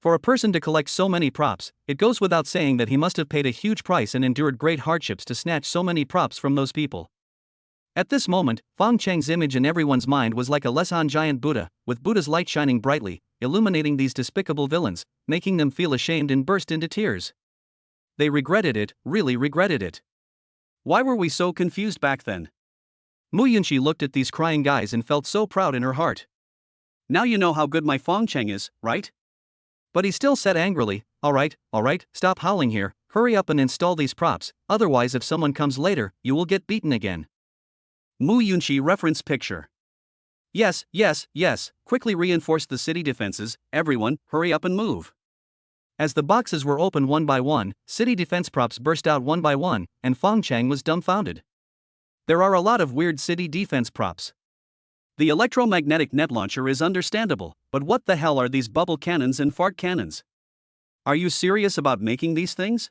For a person to collect so many props, it goes without saying that he must have paid a huge price and endured great hardships to snatch so many props from those people. At this moment, Fong Cheng's image in everyone's mind was like a Lesan giant Buddha, with Buddha's light shining brightly, illuminating these despicable villains, making them feel ashamed and burst into tears. They regretted it, really regretted it. Why were we so confused back then? Yunxi looked at these crying guys and felt so proud in her heart. Now you know how good my Fong Cheng is, right? But he still said angrily, all right, stop howling here, hurry up and install these props, otherwise if someone comes later, you will get beaten again. Yunxi reference picture. Yes, quickly reinforce the city defenses, everyone, hurry up and move. As the boxes were opened one by one, city defense props burst out one by one, and Fong Cheng was dumbfounded. There are a lot of weird city defense props. The electromagnetic net launcher is understandable, but what the hell are these bubble cannons and fart cannons? Are you serious about making these things?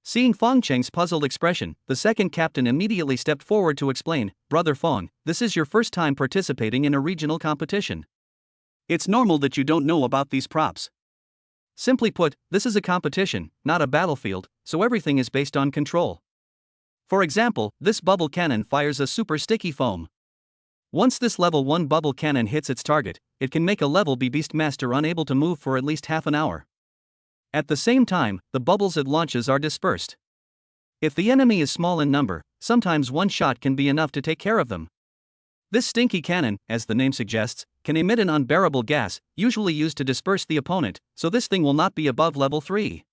Seeing Fong Cheng's puzzled expression, the second captain immediately stepped forward to explain, Brother Fong, this is your first time participating in a regional competition. It's normal that you don't know about these props. Simply put, this is a competition, not a battlefield, so everything is based on control. For example, this bubble cannon fires a super sticky foam. Once this level 1 bubble cannon hits its target, it can make a level B Beastmaster unable to move for at least half an hour. At the same time, the bubbles it launches are dispersed. If the enemy is small in number, sometimes one shot can be enough to take care of them. This stinky cannon, as the name suggests, can emit an unbearable gas, usually used to disperse the opponent, so this thing will not be above level 3.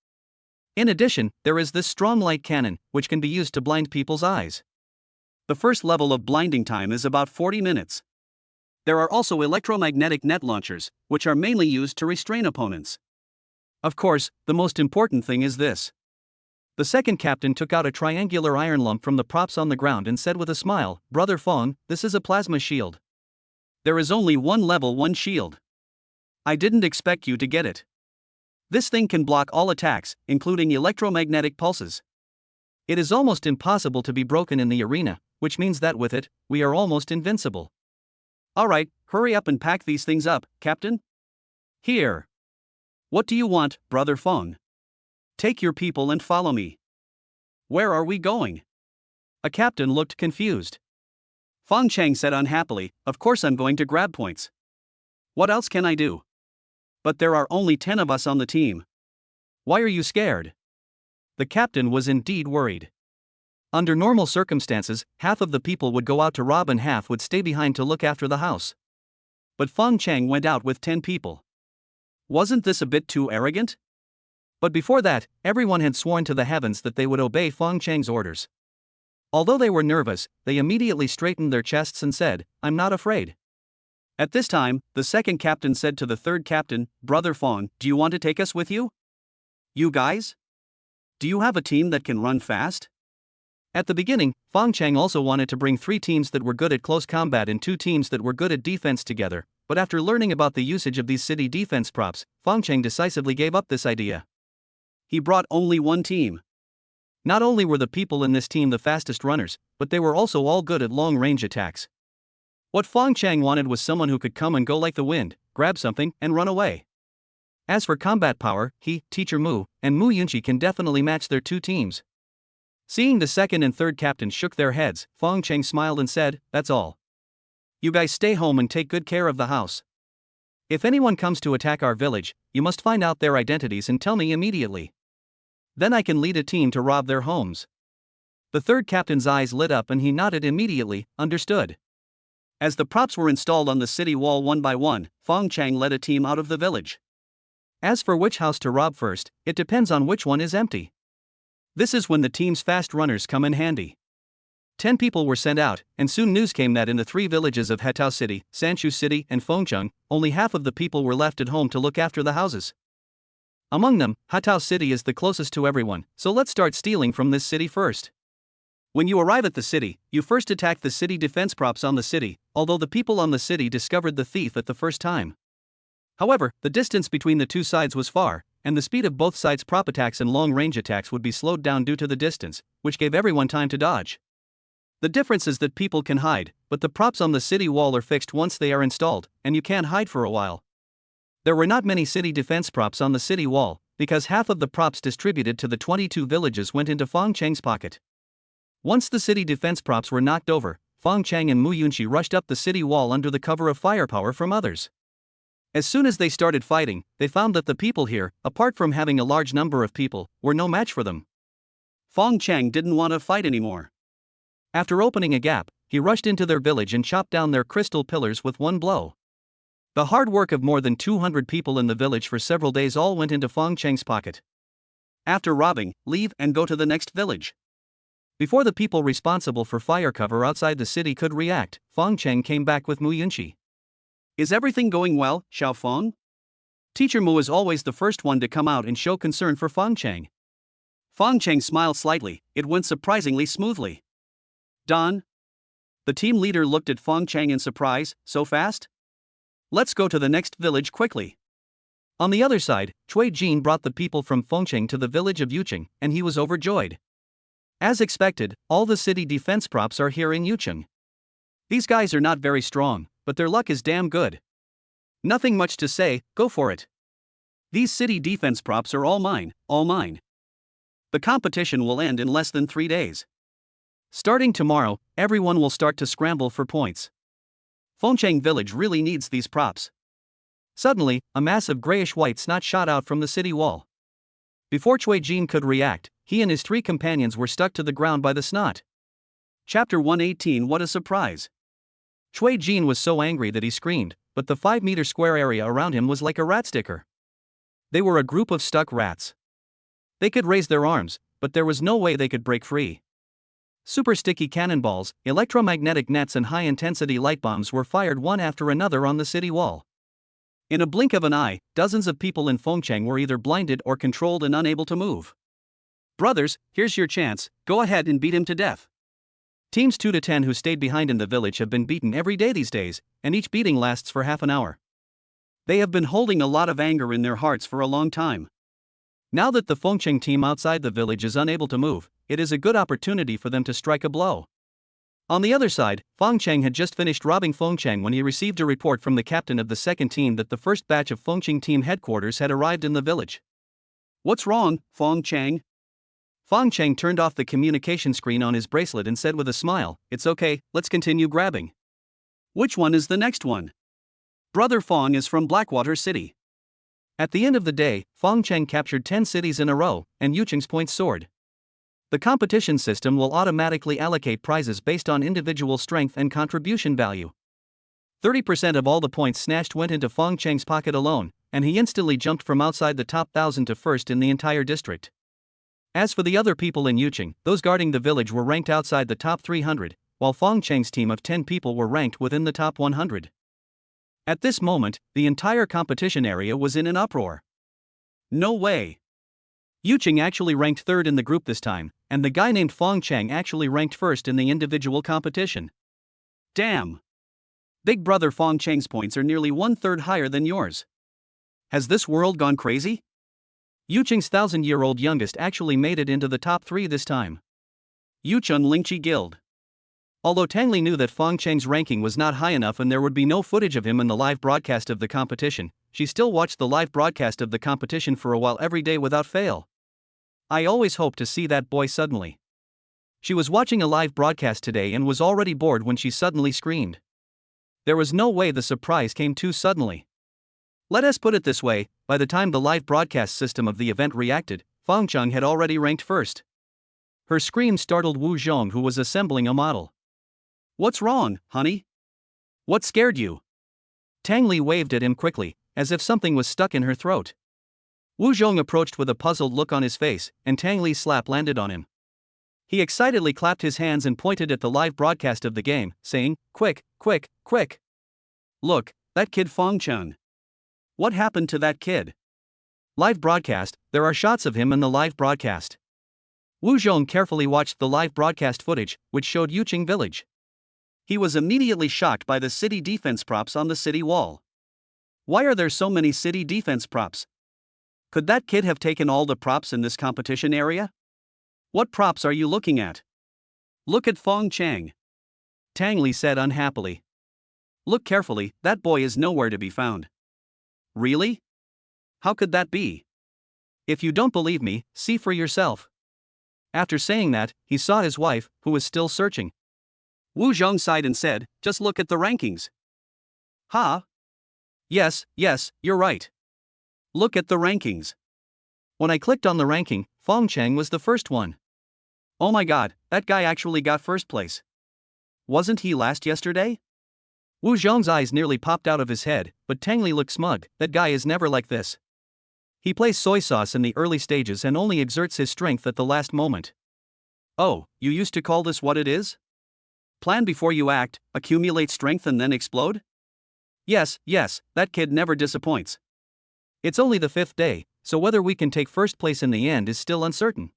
In addition, there is this strong light cannon, which can be used to blind people's eyes. The first level of blinding time is about 40 minutes. There are also electromagnetic net launchers, which are mainly used to restrain opponents. Of course, the most important thing is this. The second captain took out a triangular iron lump from the props on the ground and said with a smile, Brother Fong, this is a plasma shield. There is only one level 1 shield. I didn't expect you to get it. This thing can block all attacks, including electromagnetic pulses. It is almost impossible to be broken in the arena, which means that with it, we are almost invincible. Alright, hurry up and pack these things up, Captain. Here. What do you want, Brother Fong? Take your people and follow me. Where are we going? A captain looked confused. Fong Cheng said unhappily, of course I'm going to grab points. What else can I do? But there are only 10 of us on the team. Why are you scared? The captain was indeed worried. Under normal circumstances, half of the people would go out to rob and half would stay behind to look after the house. But Fong Cheng went out with 10 people. Wasn't this a bit too arrogant? But before that, everyone had sworn to the heavens that they would obey Fong Cheng's orders. Although they were nervous, they immediately straightened their chests and said, I'm not afraid. At this time, the second captain said to the third captain, Brother Fong, do you want to take us with you? You guys? Do you have a team that can run fast? At the beginning, Fong Cheng also wanted to bring 3 teams that were good at close combat and 2 teams that were good at defense together, but after learning about the usage of these city defense props, Fong Cheng decisively gave up this idea. He brought only 1 team. Not only were the people in this team the fastest runners, but they were also all good at long-range attacks. What Fong Cheng wanted was someone who could come and go like the wind, grab something, and run away. As for combat power, he, Teacher Mu, and Yunxi can definitely match their 2 teams. Seeing the second and third captains shook their heads, Fong Cheng smiled and said, that's all. You guys stay home and take good care of the house. If anyone comes to attack our village, you must find out their identities and tell me immediately. Then I can lead a team to rob their homes. The third captain's eyes lit up and he nodded immediately, understood. As the props were installed on the city wall one by one, Fong Cheng led a team out of the village. As for which house to rob first, it depends on which one is empty. This is when the team's fast runners come in handy. 10 people were sent out, and soon news came that in the 3 villages of Hetao City, Sanshu City, and Fong Cheng, only half of the people were left at home to look after the houses. Among them, Hetao City is the closest to everyone, so let's start stealing from this city first. When you arrive at the city, you first attack the city defense props on the city, although the people on the city discovered the thief at the first time. However, the distance between the 2 sides was far, and the speed of both sides' prop attacks and long-range attacks would be slowed down due to the distance, which gave everyone time to dodge. The difference is that people can hide, but the props on the city wall are fixed once they are installed, and you can't hide for a while. There were not many city defense props on the city wall, because half of the props distributed to the 22 villages went into Fong Cheng's pocket. Once the city defense props were knocked over, Fong Cheng and Yunxi rushed up the city wall under the cover of firepower from others. As soon as they started fighting, they found that the people here, apart from having a large number of people, were no match for them. Fong Cheng didn't want to fight anymore. After opening a gap, he rushed into their village and chopped down their crystal pillars with one blow. The hard work of more than 200 people in the village for several days all went into Fong Cheng's pocket. After robbing, leave and go to the next village. Before the people responsible for fire cover outside the city could react, Fong Cheng came back with Yunxi. Is everything going well, Xiao Fong? Teacher Mu is always the first one to come out and show concern for Fong Cheng. Fong Cheng smiled slightly. It went surprisingly smoothly. Don? The team leader looked at Fong Cheng in surprise. So fast? Let's go to the next village quickly. On the other side, Cui Jin brought the people from Fong Cheng to the village of Yucheng, and he was overjoyed. As expected, all the city defense props are here in Yucheng. These guys are not very strong, but their luck is damn good. Nothing much to say, go for it. These city defense props are all mine, all mine. The competition will end in less than 3 days. Starting tomorrow, everyone will start to scramble for points. Fong Cheng village really needs these props. Suddenly, a mass of grayish-white snot shot out from the city wall. Before Cui Jin could react, he and his 3 companions were stuck to the ground by the snot. Chapter 118. What a surprise. Cui Jin was so angry that he screamed, but the 5-meter square area around him was like a rat sticker. They were a group of stuck rats. They could raise their arms, but there was no way they could break free. Super sticky cannonballs, electromagnetic nets and high-intensity light bombs were fired one after another on the city wall. In a blink of an eye, dozens of people in Fong Cheng were either blinded or controlled and unable to move. Brothers, here's your chance, go ahead and beat him to death. Teams 2 to 10 who stayed behind in the village have been beaten every day these days, and each beating lasts for half an hour. They have been holding a lot of anger in their hearts for a long time. Now that the Fong Cheng team outside the village is unable to move, it is a good opportunity for them to strike a blow. On the other side, Fong Cheng had just finished robbing Fong Cheng when he received a report from the captain of the second team that the first batch of Fong Cheng team headquarters had arrived in the village. What's wrong, Fong Cheng? Fong Cheng turned off the communication screen on his bracelet and said with a smile, "It's okay, let's continue grabbing." Which one is the next one? Brother Fong is from Blackwater City. At the end of the day, Fong Cheng captured 10 cities in a row, and Yucheng's points soared. The competition system will automatically allocate prizes based on individual strength and contribution value. 30% of all the points snatched went into Fong Cheng's pocket alone, and he instantly jumped from outside the top 1,000 to first in the entire district. As for the other people in Yucheng, those guarding the village were ranked outside the top 300, while Fong Cheng's team of 10 people were ranked within the top 100. At this moment, the entire competition area was in an uproar. No way. Yucheng actually ranked 3rd in the group this time, and the guy named Fong Cheng actually ranked 1st in the individual competition. Damn. Big brother Fong Cheng's points are nearly 1/3 higher than yours. Has this world gone crazy? Yucheng's 1,000-year-old youngest actually made it into the top 3 this time. Yuchun Lingqi Guild. Although Tang Li knew that Fong Cheng's ranking was not high enough and there would be no footage of him in the live broadcast of the competition, she still watched the live broadcast of the competition for a while every day without fail. I always hope to see that boy suddenly. She was watching a live broadcast today and was already bored when she suddenly screamed. There was no way the surprise came too suddenly. Let us put it this way, by the time the live broadcast system of the event reacted, Fong Cheng had already ranked 1st. Her scream startled Wu Zhong, who was assembling a model. What's wrong, honey? What scared you? Tang Li waved at him quickly, as if something was stuck in her throat. Wu Zhong approached with a puzzled look on his face, and Tang Li's slap landed on him. He excitedly clapped his hands and pointed at the live broadcast of the game, saying, "Quick, quick, quick! Look, that kid Fong Cheng. What happened to that kid?" Live broadcast, there are shots of him in the live broadcast. Wu Zhong carefully watched the live broadcast footage, which showed Yucheng village. He was immediately shocked by the city defense props on the city wall. Why are there so many city defense props? Could that kid have taken all the props in this competition area? What props are you looking at? Look at Fong Cheng. Tang Li said unhappily. Look carefully, that boy is nowhere to be found. Really? How could that be? If you don't believe me, see for yourself. After saying that, he saw his wife, who was still searching. Wu Zhong sighed and said, just look at the rankings. Huh? Yes, you're right. Look at the rankings. When I clicked on the ranking, Fong Cheng was the first one. Oh my god, that guy actually got first place. Wasn't he last yesterday? Wu Zhong's eyes nearly popped out of his head, but Tang Li looked smug. That guy is never like this. He plays soy sauce in the early stages and only exerts his strength at the last moment. Oh, you used to call this what it is? Plan before you act, accumulate strength and then explode? Yes, that kid never disappoints. It's only the 5th day, so whether we can take first place in the end is still uncertain.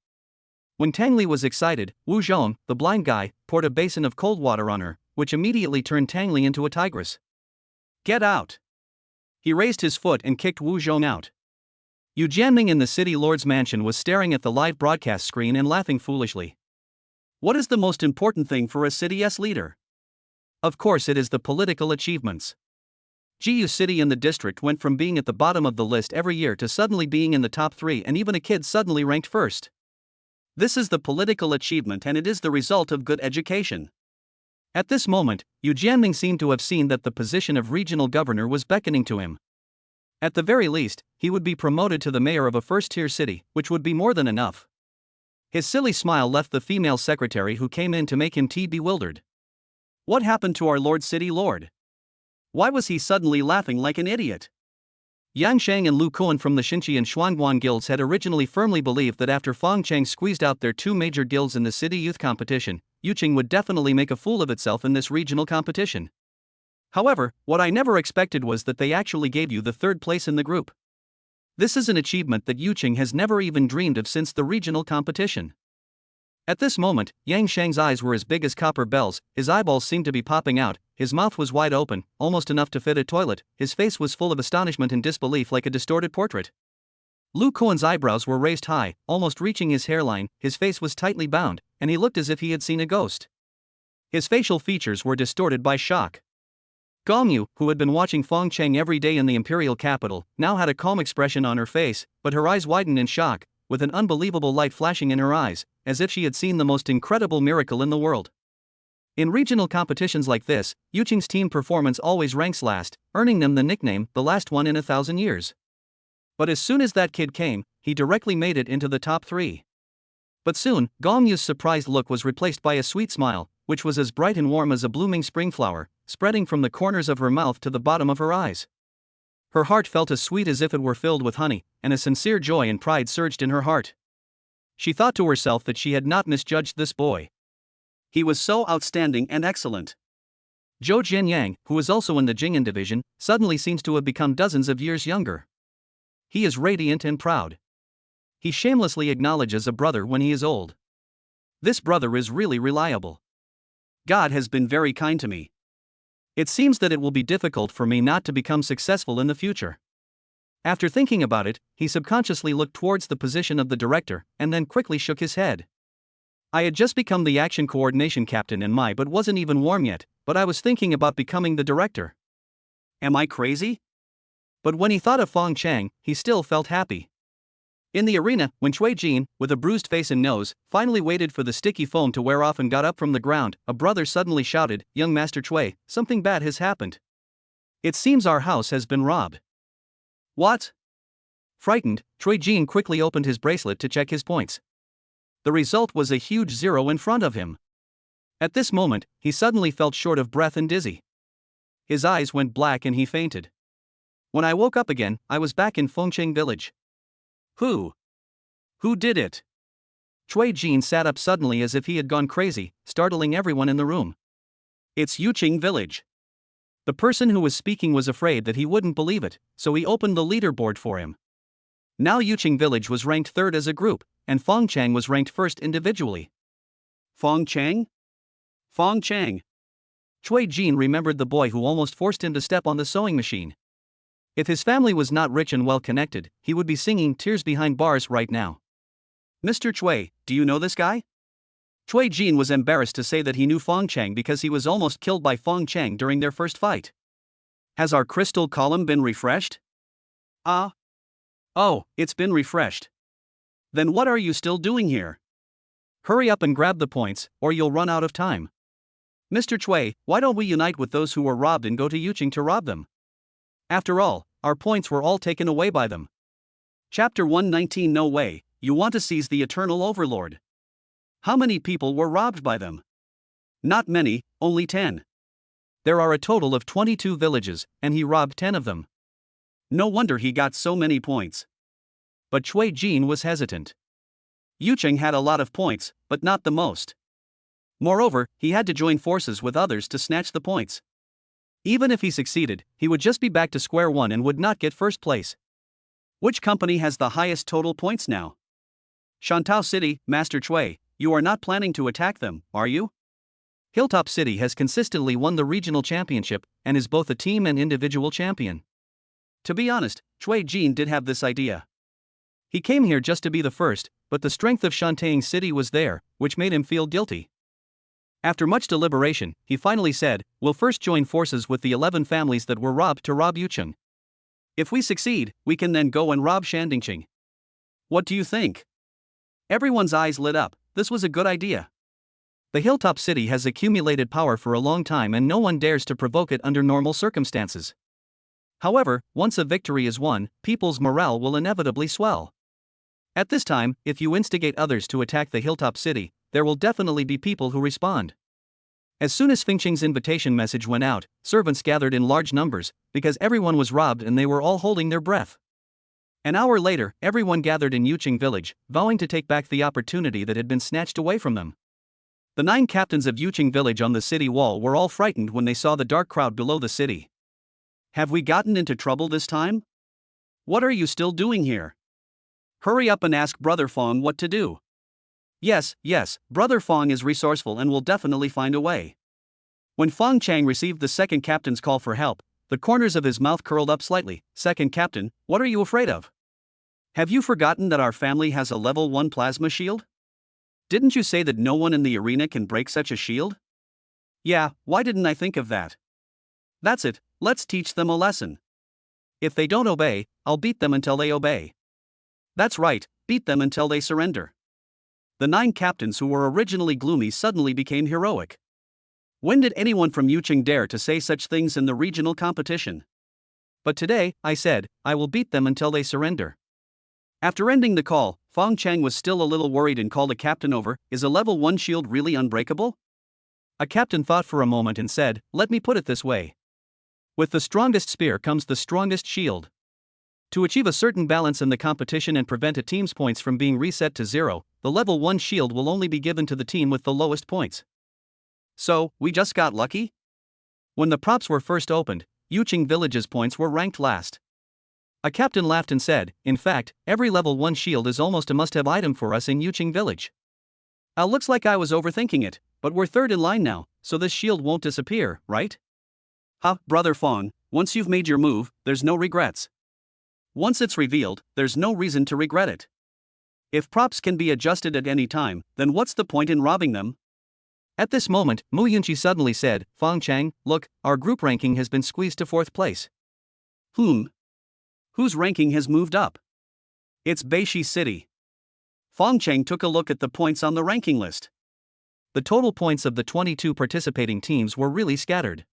When Tang Li was excited, Wu Zhong, the blind guy, poured a basin of cold water on her, which immediately turned Tang Li into a tigress. Get out! He raised his foot and kicked Wu Zhong out. Yu Jianming in the city lord's mansion was staring at the live broadcast screen and laughing foolishly. What is the most important thing for a city's leader? Of course it is the political achievements. Jiyu City in the district went from being at the bottom of the list every year to suddenly being in the top 3, and even a kid suddenly ranked first. This is the political achievement, and it is the result of good education. At this moment, Yu Jianming seemed to have seen that the position of regional governor was beckoning to him. At the very least, he would be promoted to the mayor of a first-tier city, which would be more than enough. His silly smile left the female secretary who came in to make him tea bewildered. What happened to our Lord City Lord? Why was he suddenly laughing like an idiot? Yang Shang and Lu Kuan from the Xinqi and Xuanguan guilds had originally firmly believed that after Fang Cheng squeezed out their 2 major guilds in the city youth competition, Yuqing would definitely make a fool of itself in this regional competition. However, what I never expected was that they actually gave you the 3rd place in the group. This is an achievement that Yuqing has never even dreamed of since the regional competition. At this moment, Yang Shang's eyes were as big as copper bells, his eyeballs seemed to be popping out, his mouth was wide open, almost enough to fit a toilet, his face was full of astonishment and disbelief like a distorted portrait. Lu Kuan's eyebrows were raised high, almost reaching his hairline, his face was tightly bound, and he looked as if he had seen a ghost. His facial features were distorted by shock. Gongyu, who had been watching Fong Cheng every day in the imperial capital, now had a calm expression on her face, but her eyes widened in shock, with an unbelievable light flashing in her eyes, as if she had seen the most incredible miracle in the world. In regional competitions like this, Yuqing's team performance always ranks last, earning them the nickname, the last one in 1,000 years. But as soon as that kid came, he directly made it into the top 3. But soon, Gongyu's surprised look was replaced by a sweet smile, which was as bright and warm as a blooming spring flower, spreading from the corners of her mouth to the bottom of her eyes. Her heart felt as sweet as if it were filled with honey, and a sincere joy and pride surged in her heart. She thought to herself that she had not misjudged this boy. He was so outstanding and excellent. Zhou Jianyang, who was also in the Jing'an division, suddenly seems to have become dozens of years younger. He is radiant and proud. He shamelessly acknowledges a brother when he is old. This brother is really reliable. God has been very kind to me. It seems that it will be difficult for me not to become successful in the future. After thinking about it, he subconsciously looked towards the position of the director, and then quickly shook his head. I had just become the action coordination captain in but wasn't even warm yet, but I was thinking about becoming the director. Am I crazy? But when he thought of Fong Cheng, he still felt happy. In the arena, when Cui Jin, with a bruised face and nose, finally waited for the sticky foam to wear off and got up from the ground, a brother suddenly shouted, "Young Master Cui, something bad has happened. It seems our house has been robbed." What? Frightened, Cui Jin quickly opened his bracelet to check his points. The result was a huge 0 in front of him. At this moment, he suddenly felt short of breath and dizzy. His eyes went black and he fainted. When I woke up again, I was back in Fong Cheng village. Who did it? Cui Jin sat up suddenly as if he had gone crazy, startling everyone in the room. It's Yuqing village. The person who was speaking was afraid that he wouldn't believe it, so he opened the leaderboard for him. Now Yuqing village was ranked 3rd as a group, and Fong Cheng was ranked 1st individually. Fong Cheng? Fong Cheng. Cui Jin remembered the boy who almost forced him to step on the sewing machine. If his family was not rich and well connected, he would be singing Tears Behind Bars right now. Mr. Cui, do you know this guy? Cui Jin was embarrassed to say that he knew Fong Cheng because he was almost killed by Fong Cheng during their first fight. Has our crystal column been refreshed? Oh, it's been refreshed. Then what are you still doing here? Hurry up and grab the points, or you'll run out of time. Mr. Cui, why don't we unite with those who were robbed and go to Yuching to rob them? After all, our points were all taken away by them. Chapter 119. No way, you want to seize the Eternal Overlord. How many people were robbed by them? Not many, only 10. There are a total of 22 villages, and he robbed 10 of them. No wonder he got so many points. But Cui Jin was hesitant. Yuching had a lot of points, but not the most. Moreover, he had to join forces with others to snatch the points. Even if he succeeded, he would just be back to square one and would not get first place. Which company has the highest total points now? Shantao City, Master Cui, you are not planning to attack them, are you? Hilltop City has consistently won the regional championship and is both a team and individual champion. To be honest, Cui Jin did have this idea. He came here just to be the first, but the strength of Shanting City was there, which made him feel guilty. After much deliberation, he finally said, we'll first join forces with the 11 families that were robbed to rob Yucheng. If we succeed, we can then go and rob Shanding. What do you think? Everyone's eyes lit up. This was a good idea. The Hilltop City has accumulated power for a long time and no one dares to provoke it under normal circumstances. However, once a victory is won, people's morale will inevitably swell. At this time, if you instigate others to attack the Hilltop City, there will definitely be people who respond. As soon as Fang Cheng's invitation message went out, servants gathered in large numbers, because everyone was robbed and they were all holding their breath. An hour later, everyone gathered in Yuching village, vowing to take back the opportunity that had been snatched away from them. The 9 captains of Yuching village on the city wall were all frightened when they saw the dark crowd below the city. Have we gotten into trouble this time? What are you still doing here? Hurry up and ask Brother Fong what to do. Yes, Brother Fong is resourceful and will definitely find a way. When Fong Cheng received the second captain's call for help, the corners of his mouth curled up slightly. Second captain, what are you afraid of? Have you forgotten that our family has a level 1 plasma shield? Didn't you say that no one in the arena can break such a shield? Yeah, why didn't I think of that? That's it, let's teach them a lesson. If they don't obey, I'll beat them until they obey. That's right, beat them until they surrender. The 9 captains who were originally gloomy suddenly became heroic. When did anyone from Yuching dare to say such things in the regional competition? But today, I said, I will beat them until they surrender. After ending the call, Fong Cheng was still a little worried and called a captain over. Is a level 1 shield really unbreakable? A captain thought for a moment and said, let me put it this way. With the strongest spear comes the strongest shield. To achieve a certain balance in the competition and prevent a team's points from being reset to 0, the level 1 shield will only be given to the team with the lowest points. So, we just got lucky? When the props were first opened, Yuching village's points were ranked last. A captain laughed and said, in fact, every level 1 shield is almost a must-have item for us in Yuching village. Looks like I was overthinking it, but we're third in line now, so this shield won't disappear, right? Brother Fong, once you've made your move, there's no regrets. Once it's revealed, there's no reason to regret it. If props can be adjusted at any time, then what's the point in robbing them? At this moment, Yunxi suddenly said, Fong Cheng, look, our group ranking has been squeezed to 4th place. Whose ranking has moved up? It's Beishi City. Fong Cheng took a look at the points on the ranking list. The total points of the 22 participating teams were really scattered.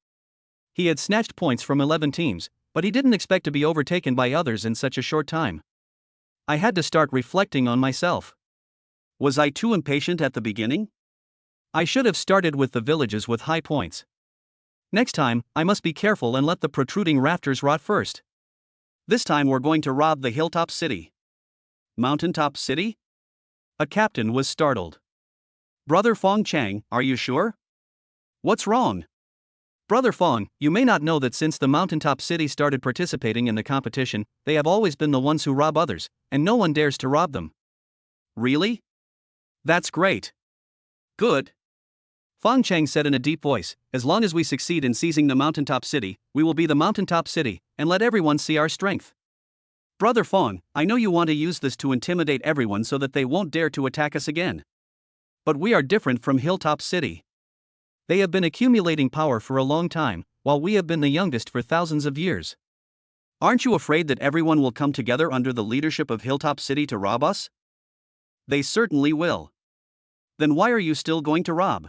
He had snatched points from 11 teams, but he didn't expect to be overtaken by others in such a short time. I had to start reflecting on myself. Was I too impatient at the beginning? I should have started with the villages with high points. Next time, I must be careful and let the protruding rafters rot first. This time we're going to rob the Hilltop City. Mountaintop City? A captain was startled. Brother Fong Cheng, are you sure? What's wrong? Brother Fong, you may not know that since the Mountaintop City started participating in the competition, they have always been the ones who rob others, and no one dares to rob them. Really? That's great. Good. Fong Cheng said in a deep voice, as long as we succeed in seizing the Mountaintop City, we will be the Mountaintop City, and let everyone see our strength. Brother Fong, I know you want to use this to intimidate everyone so that they won't dare to attack us again. But we are different from Hilltop City. They have been accumulating power for a long time, while we have been the youngest for thousands of years. Aren't you afraid that everyone will come together under the leadership of Hilltop City to rob us? They certainly will. Then why are you still going to rob?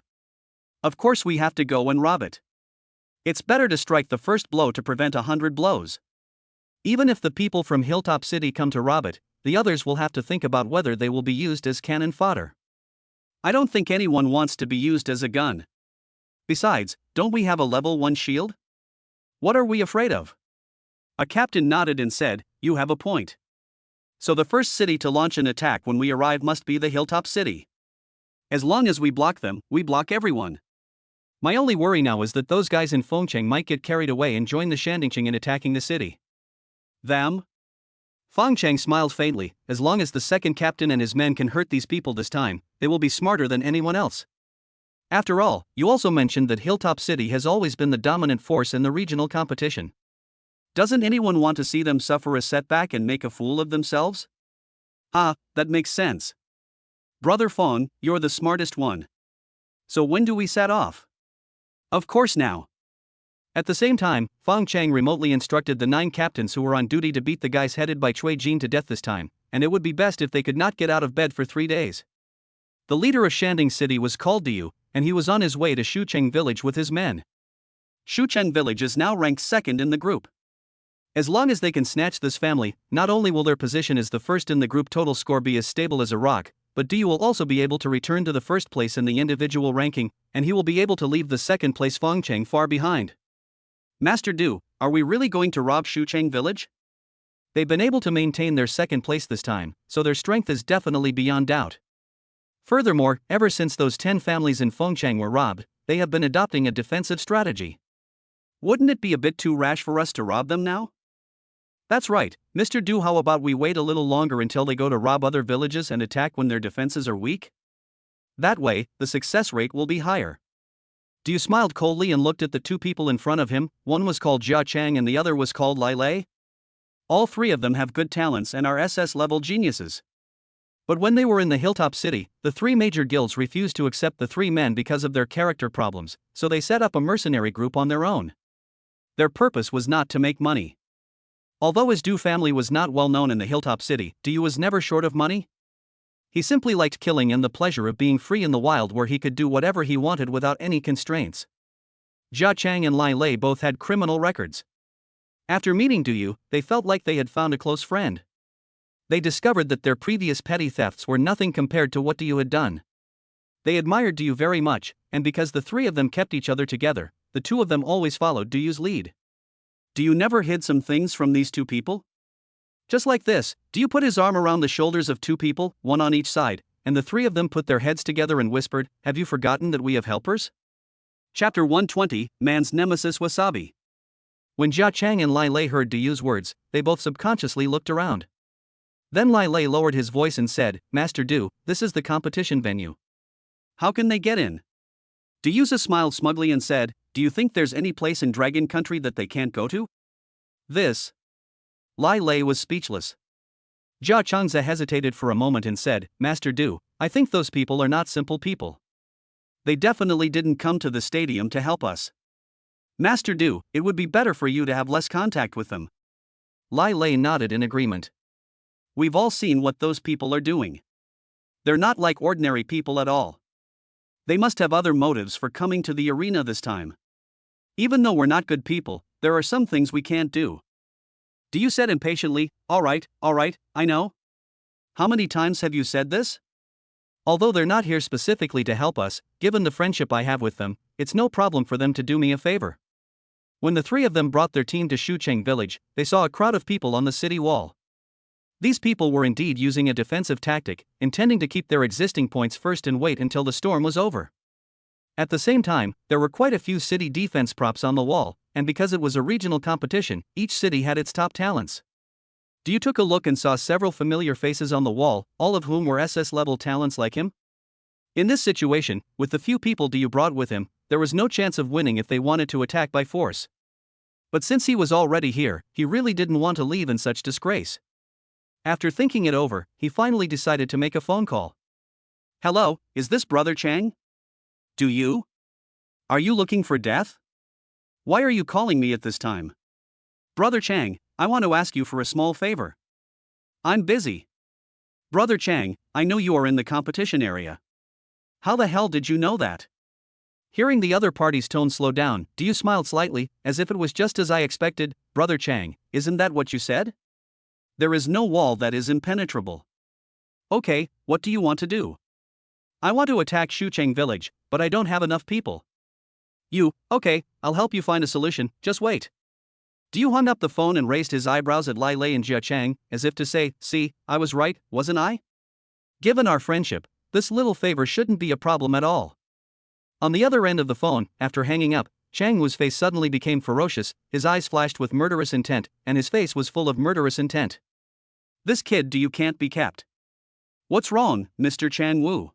Of course we have to go and rob it. It's better to strike the first blow to prevent 100 blows. Even if the people from Hilltop City come to rob it, the others will have to think about whether they will be used as cannon fodder. I don't think anyone wants to be used as a gun. Besides, don't we have a level 1 shield? What are we afraid of? A captain nodded and said, "You have a point. So the first city to launch an attack when we arrive must be the Hilltop City. As long as we block them, we block everyone." My only worry now is that those guys in Fong Cheng might get carried away and join the Shanding in attacking the city. Them? Fong Cheng smiled faintly. As long as the second captain and his men can hurt these people this time, they will be smarter than anyone else. After all, you also mentioned that Hilltop City has always been the dominant force in the regional competition. Doesn't anyone want to see them suffer a setback and make a fool of themselves? Ah, that makes sense. Brother Fong, you're the smartest one. So when do we set off? Of course now. At the same time, Fang Cheng remotely instructed the 9 captains who were on duty to beat the guys headed by Cui Jin to death this time, and it would be best if they could not get out of bed for 3 days. The leader of Shanding City was called to you, and he was on his way to Shucheng village with his men. Shucheng village is now ranked second in the group. As long as they can snatch this family, not only will their position as the first in the group total score be as stable as a rock, but Du will also be able to return to the first place in the individual ranking, and he will be able to leave the second place Fong Cheng far behind. Master Du, are we really going to rob Shucheng village? They've been able to maintain their second place this time, so their strength is definitely beyond doubt. Furthermore, ever since those 10 families in Fong Cheng were robbed, they have been adopting a defensive strategy. Wouldn't it be a bit too rash for us to rob them now? That's right, Mr. Du. How about we wait a little longer until they go to rob other villages and attack when their defenses are weak? That way, the success rate will be higher. Du smiled coldly and looked at the 2 people in front of him. One was called Jia Chang and the other was called Lai Lei. All 3 of them have good talents and are SS-level geniuses. But when they were in the Hilltop City, the 3 major guilds refused to accept the 3 men because of their character problems, so they set up a mercenary group on their own. Their purpose was not to make money. Although his Du family was not well known in the Hilltop City, Du was never short of money. He simply liked killing and the pleasure of being free in the wild where he could do whatever he wanted without any constraints. Jia Chang and Lai Lei both had criminal records. After meeting Du, they felt like they had found a close friend. They discovered that their previous petty thefts were nothing compared to what Du had done. They admired Du very much, and because the 3 of them kept each other together, the 2 of them always followed Du's lead. Du never hid some things from these 2 people? Just like this, Du put his arm around the shoulders of 2 people, one on each side, and the 3 of them put their heads together and whispered, "Have you forgotten that we have helpers?" Chapter 120, Man's Nemesis Wasabi. When Jia Chang and Lai Lei heard Du's words, they both subconsciously looked around. Then Lai Lei lowered his voice and said, "Master Du, this is the competition venue. How can they get in?" Du smiled smugly and said, "Do you think there's any place in Dragon Country that they can't go to?" This. Lai Lei was speechless. Jia Changza hesitated for a moment and said, "Master Du, I think those people are not simple people. They definitely didn't come to the stadium to help us. Master Du, it would be better for you to have less contact with them." Lai Lei nodded in agreement. "We've all seen what those people are doing. They're not like ordinary people at all. They must have other motives for coming to the arena this time. Even though we're not good people, there are some things we can't do." Du said impatiently, all right, I know. How many times have you said this?" Although they're not here specifically to help us, given the friendship I have with them, it's no problem for them to do me a favor. When the 3 of them brought their team to Shucheng village, they saw a crowd of people on the city wall. These people were indeed using a defensive tactic, intending to keep their existing points first and wait until the storm was over. At the same time, there were quite a few city defense props on the wall, and because it was a regional competition, each city had its top talents. Du took a look and saw several familiar faces on the wall, all of whom were SS-level talents like him. In this situation, with the few people Du brought with him, there was no chance of winning if they wanted to attack by force. But since he was already here, he really didn't want to leave in such disgrace. After thinking it over, he finally decided to make a phone call. Hello, is this Brother Cheng? Do you? Are you looking for death? Why are you calling me at this time? Brother Cheng, I want to ask you for a small favor. I'm busy. Brother Cheng, I know you are in the competition area. How the hell did you know that? Hearing the other party's tone slow down, Du smiled slightly, as if it was just as I expected. Brother Cheng, isn't that what you said? There is no wall that is impenetrable. Okay, what do you want to do? I want to attack Shucheng village, but I don't have enough people. Okay, I'll help you find a solution, just wait. Du hung up the phone and raised his eyebrows at Lai Lei and Jia Chang, as if to say, see, I was right, wasn't I? Given our friendship, this little favor shouldn't be a problem at all. On the other end of the phone, after hanging up, Chang Wu's face suddenly became ferocious, his eyes flashed with murderous intent, and his face was full of murderous intent. This kid do you can't be kept. What's wrong, Mr. Chang Wu?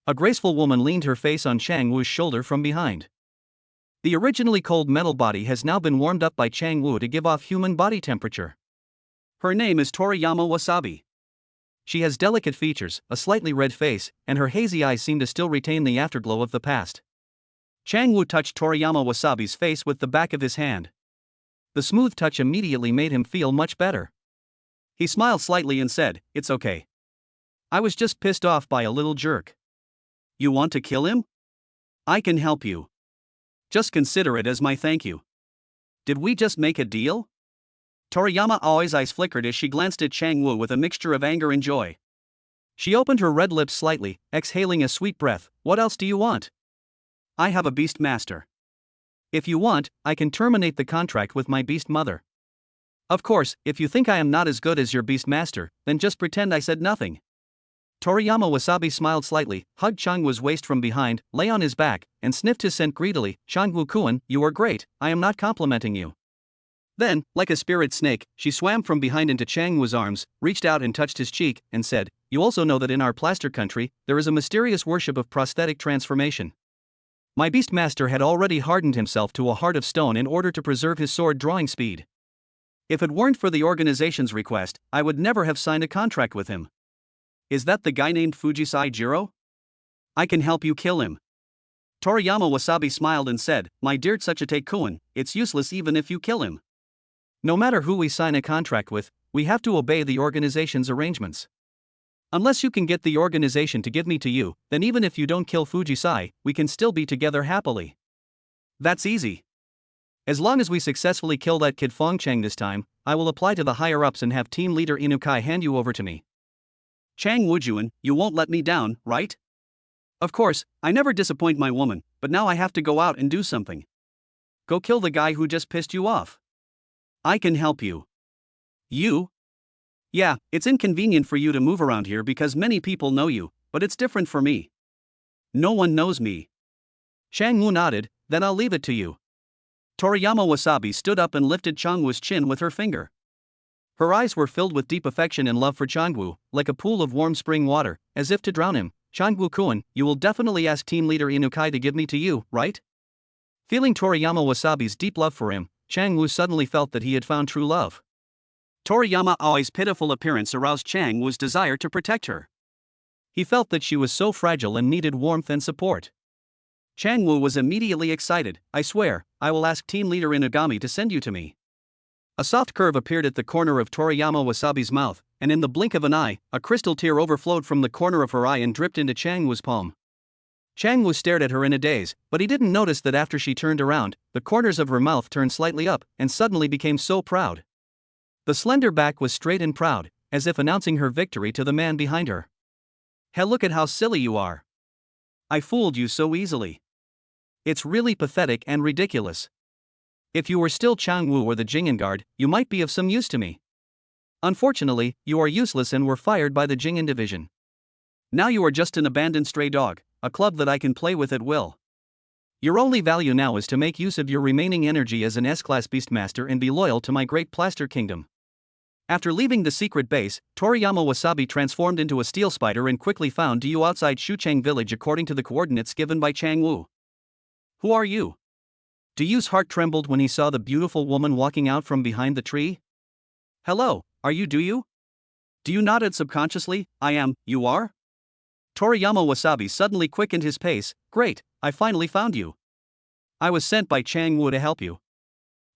A graceful woman leaned her face on Chang Wu's shoulder from behind. The originally cold metal body has now been warmed up by Chang Wu to give off human body temperature. Her name is Toriyama Wasabi. She has delicate features, a slightly red face, and her hazy eyes seem to still retain the afterglow of the past. Chang Wu touched Toriyama Wasabi's face with the back of his hand. The smooth touch immediately made him feel much better. He smiled slightly and said, "It's okay. I was just pissed off by a little jerk." You want to kill him? I can help you. Just consider it as my thank you. Did we just make a deal? Toriyama Aoi's eyes flickered as she glanced at Chang Wu with a mixture of anger and joy. She opened her red lips slightly, exhaling a sweet breath. What else do you want? I have a beast master. If you want, I can terminate the contract with my beast mother. Of course, if you think I am not as good as your beast master, then just pretend I said nothing. Toriyama Wasabi smiled slightly, hugged Chang Wu's waist from behind, lay on his back, and sniffed his scent greedily. Chang Wu-kun, you are great, I am not complimenting you. Then, like a spirit snake, she swam from behind into Chang Wu's arms, reached out and touched his cheek, and said, You also know that in our plaster country, there is a mysterious worship of prosthetic transformation. My beast master had already hardened himself to a heart of stone in order to preserve his sword drawing speed. If it weren't for the organization's request, I would never have signed a contract with him. Is that the guy named Fujisai Jiro? I can help you kill him. Toriyama Wasabi smiled and said, My dear Tsuchite-kun, it's useless even if you kill him. No matter who we sign a contract with, we have to obey the organization's arrangements. Unless you can get the organization to give me to you, then even if you don't kill Fujisai, we can still be together happily. That's easy. As long as we successfully kill that kid Fong Cheng this time, I will apply to the higher-ups and have team leader Inukai hand you over to me. Chang Wujuan, you won't let me down, right? Of course, I never disappoint my woman, but now I have to go out and do something. Go kill the guy who just pissed you off. I can help you. You? Yeah, it's inconvenient for you to move around here because many people know you, but it's different for me. No one knows me. Chang Wu nodded, then I'll leave it to you. Toriyama Wasabi stood up and lifted Chang Wu's chin with her finger. Her eyes were filled with deep affection and love for Chang Wu, like a pool of warm spring water, as if to drown him. Chang Wu-kun, you will definitely ask team leader Inukai to give me to you, right? Feeling Toriyama Wasabi's deep love for him, Chang Wu suddenly felt that he had found true love. Toriyama Aoi's pitiful appearance aroused Chang Wu's desire to protect her. He felt that she was so fragile and needed warmth and support. Chang Wu was immediately excited. I swear, I will ask team leader Inugami to send you to me. A soft curve appeared at the corner of Toriyama Wasabi's mouth, and in the blink of an eye, a crystal tear overflowed from the corner of her eye and dripped into Chang Wu's palm. Chang Wu stared at her in a daze, but he didn't notice that after she turned around, the corners of her mouth turned slightly up, and suddenly became so proud. The slender back was straight and proud, as if announcing her victory to the man behind her. Hell, look at how silly you are. I fooled you so easily. It's really pathetic and ridiculous. If you were still Chang Wu or the Jing'an Guard, you might be of some use to me. Unfortunately, you are useless and were fired by the Jing'an Division. Now you are just an abandoned stray dog, a club that I can play with at will. Your only value now is to make use of your remaining energy as an S-Class Beastmaster and be loyal to my great Plaster Kingdom. After leaving the secret base, Toriyama Wasabi transformed into a steel spider and quickly found Du outside Shucheng village according to the coordinates given by Chang Wu. Who are you? Du's heart trembled when he saw the beautiful woman walking out from behind the tree. Hello, are you Du? Du nodded subconsciously. I am, you are? Toriyama Wasabi suddenly quickened his pace. Great, I finally found you. I was sent by Chang Wu to help you.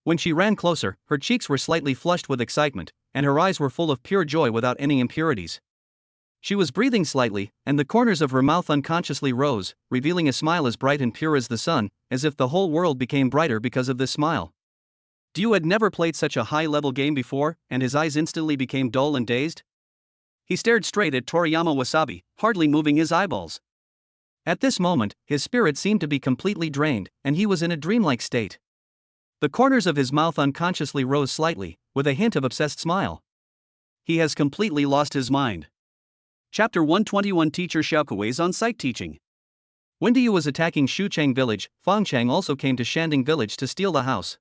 When she ran closer, her cheeks were slightly flushed with excitement, and her eyes were full of pure joy without any impurities. She was breathing slightly, and the corners of her mouth unconsciously rose, revealing a smile as bright and pure as the sun, as if the whole world became brighter because of this smile. You had never played such a high-level game before, and his eyes instantly became dull and dazed? He stared straight at Toriyama Wasabi, hardly moving his eyeballs. At this moment, his spirit seemed to be completely drained, and he was in a dreamlike state. The corners of his mouth unconsciously rose slightly, with a hint of obsessed smile. He has completely lost his mind. Chapter 121 Teacher Xiaokui's on-site teaching. When Diyu was attacking Shucheng village, Fang Cheng also came to Shanding village to steal the house.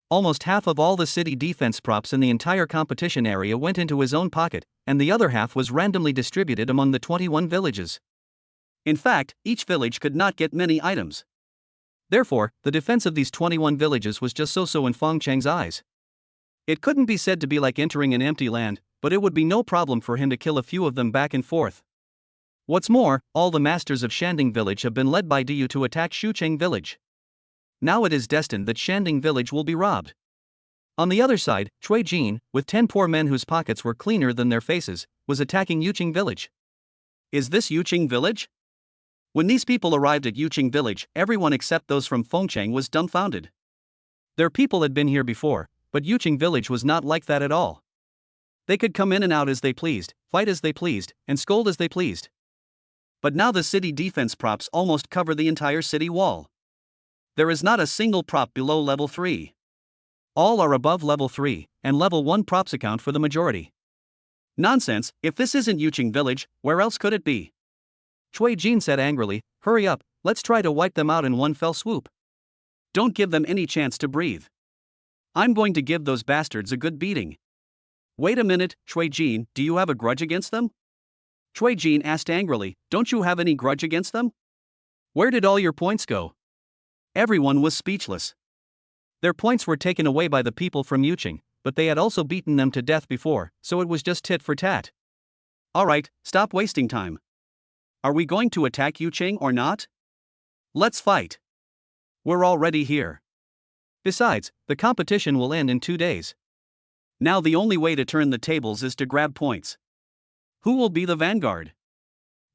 Almost half of all the city defense props in the entire competition area went into his own pocket, and the other half was randomly distributed among the 21 villages. In fact, each village could not get many items. Therefore, the defense of these 21 villages was just so-so in Fong Cheng's eyes. It couldn't be said to be like entering an empty land, but it would be no problem for him to kill a few of them back and forth. What's more, all the masters of Shanding village have been led by Diyu to attack Shucheng village. Now it is destined that Shanding village will be robbed. On the other side, Cui Jin, with 10 poor men whose pockets were cleaner than their faces, was attacking Yuqing village. Is this Yuqing village? When these people arrived at Yuqing village, everyone except those from Fong Cheng was dumbfounded. Their people had been here before, but Yuqing village was not like that at all. They could come in and out as they pleased, fight as they pleased, and scold as they pleased. But now the city defense props almost cover the entire city wall. There is not a single prop below level 3. All are above level 3, and level 1 props account for the majority. Nonsense, if this isn't Yuqing village, where else could it be? Cui Jin said angrily, hurry up, let's try to wipe them out in one fell swoop. Don't give them any chance to breathe. I'm going to give those bastards a good beating. Wait a minute, Cui Jin, do you have a grudge against them? Cui Jin asked angrily, don't you have any grudge against them? Where did all your points go? Everyone was speechless. Their points were taken away by the people from Yuqing, but they had also beaten them to death before, so it was just tit for tat. Alright, stop wasting time. Are we going to attack Yuqing or not? Let's fight. We're already here. Besides, the competition will end in 2 days. Now the only way to turn the tables is to grab points. Who will be the vanguard?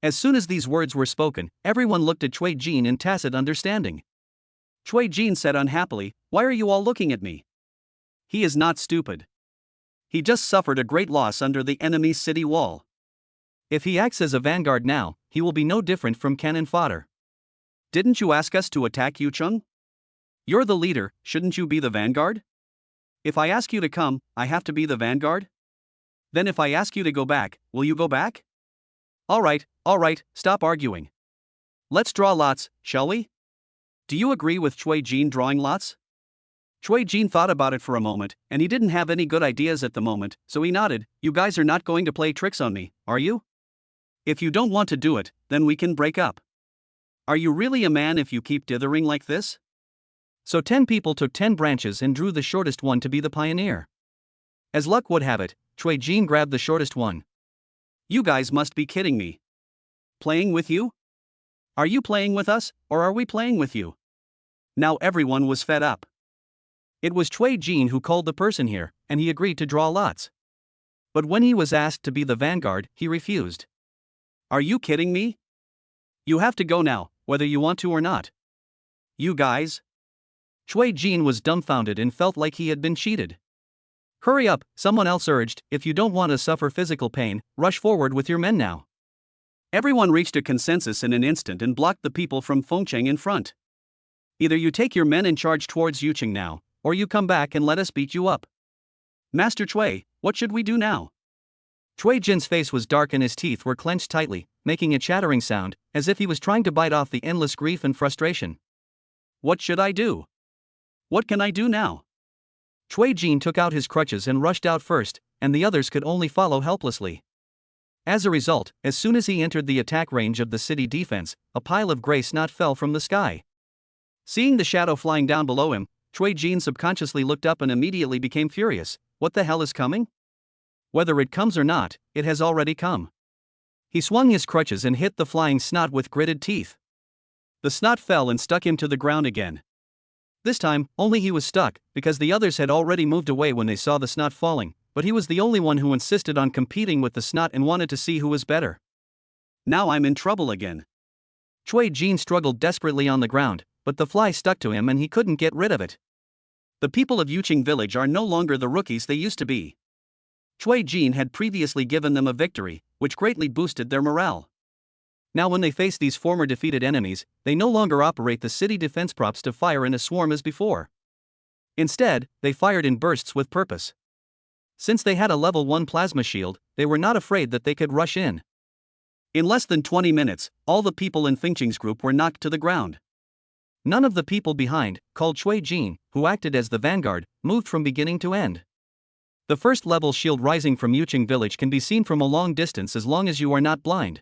As soon as these words were spoken, everyone looked at Cui Jin in tacit understanding. Cui Jin said unhappily, why are you all looking at me? He is not stupid. He just suffered a great loss under the enemy's city wall. If he acts as a vanguard now, he will be no different from cannon fodder. Didn't you ask us to attack Yuqing? You're the leader, shouldn't you be the vanguard? If I ask you to come, I have to be the vanguard? Then if I ask you to go back, will you go back? Alright, stop arguing. Let's draw lots, shall we? Do you agree with Cui Jin drawing lots? Cui Jin thought about it for a moment, and he didn't have any good ideas at the moment, so he nodded. You guys are not going to play tricks on me, are you? If you don't want to do it, then we can break up. Are you really a man if you keep dithering like this? So 10 people took 10 branches and drew the shortest one to be the pioneer. As luck would have it, Cui Jin grabbed the shortest one. You guys must be kidding me. Playing with you? Are you playing with us, or are we playing with you? Now everyone was fed up. It was Cui Jin who called the person here, and he agreed to draw lots. But when he was asked to be the vanguard, he refused. Are you kidding me? You have to go now, whether you want to or not. You guys? Cui Jin was dumbfounded and felt like he had been cheated. Hurry up, someone else urged, if you don't want to suffer physical pain, rush forward with your men now. Everyone reached a consensus in an instant and blocked the people from Fong Cheng in front. Either you take your men and charge towards Yuqing now, or you come back and let us beat you up. Master Cui, what should we do now? Cui Jin's face was dark and his teeth were clenched tightly, making a chattering sound, as if he was trying to bite off the endless grief and frustration. What should I do? What can I do now? Cui Jin took out his crutches and rushed out first, and the others could only follow helplessly. As a result, as soon as he entered the attack range of the city defense, a pile of grey snot fell from the sky. Seeing the shadow flying down below him, Cui Jin subconsciously looked up and immediately became furious. What the hell is coming? Whether it comes or not, it has already come. He swung his crutches and hit the flying snot with gritted teeth. The snot fell and stuck him to the ground again. This time, only he was stuck, because the others had already moved away when they saw the snot falling, but he was the only one who insisted on competing with the snot and wanted to see who was better. Now I'm in trouble again. Cui Jin struggled desperately on the ground, but the fly stuck to him and he couldn't get rid of it. The people of Yuqing village are no longer the rookies they used to be. Cui Jin had previously given them a victory, which greatly boosted their morale. Now when they face these former defeated enemies, they no longer operate the city defense props to fire in a swarm as before. Instead, they fired in bursts with purpose. Since they had a level 1 plasma shield, they were not afraid that they could rush in. In less than 20 minutes, all the people in Fang Cheng's group were knocked to the ground. None of the people behind, called Cui Jin, who acted as the vanguard, moved from beginning to end. The first level shield rising from Yuqing village can be seen from a long distance as long as you are not blind.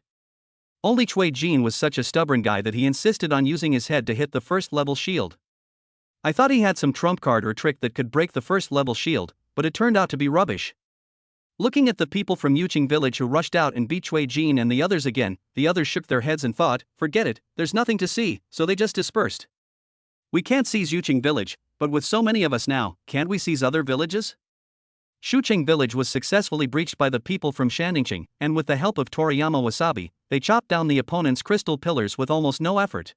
Only Cui Jin was such a stubborn guy that he insisted on using his head to hit the first level shield. I thought he had some trump card or trick that could break the first level shield, but it turned out to be rubbish. Looking at the people from Yuqing village who rushed out and beat Cui Jin and the others again, the others shook their heads and thought, forget it, there's nothing to see, so they just dispersed. We can't seize Yuqing village, but with so many of us now, can't we seize other villages? Shucheng village was successfully breached by the people from Shanding, and with the help of Toriyama Wasabi, they chopped down the opponent's crystal pillars with almost no effort.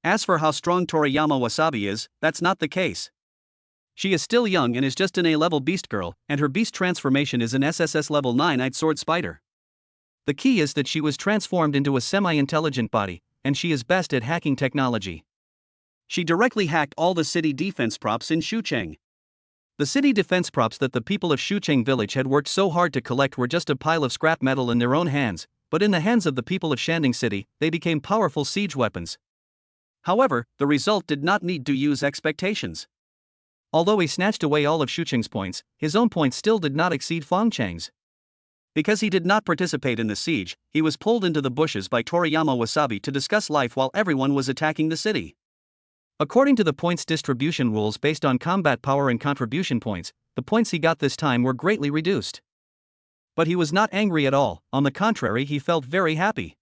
As for how strong Toriyama Wasabi is, that's not the case. She is still young and is just an A-level beast girl, and her beast transformation is an SSS level 9-eyed sword spider. The key is that she was transformed into a semi-intelligent body, and she is best at hacking technology. She directly hacked all the city defense props in Shucheng. The city defense props that the people of Shucheng village had worked so hard to collect were just a pile of scrap metal in their own hands, but in the hands of the people of Shanding City, they became powerful siege weapons. However, the result did not need to use expectations. Although he snatched away all of Shucheng's points, his own points still did not exceed Fong Cheng's. Because he did not participate in the siege, he was pulled into the bushes by Toriyama Wasabi to discuss life while everyone was attacking the city. According to the points distribution rules based on combat power and contribution points, the points he got this time were greatly reduced. But he was not angry at all, on the contrary he felt very happy.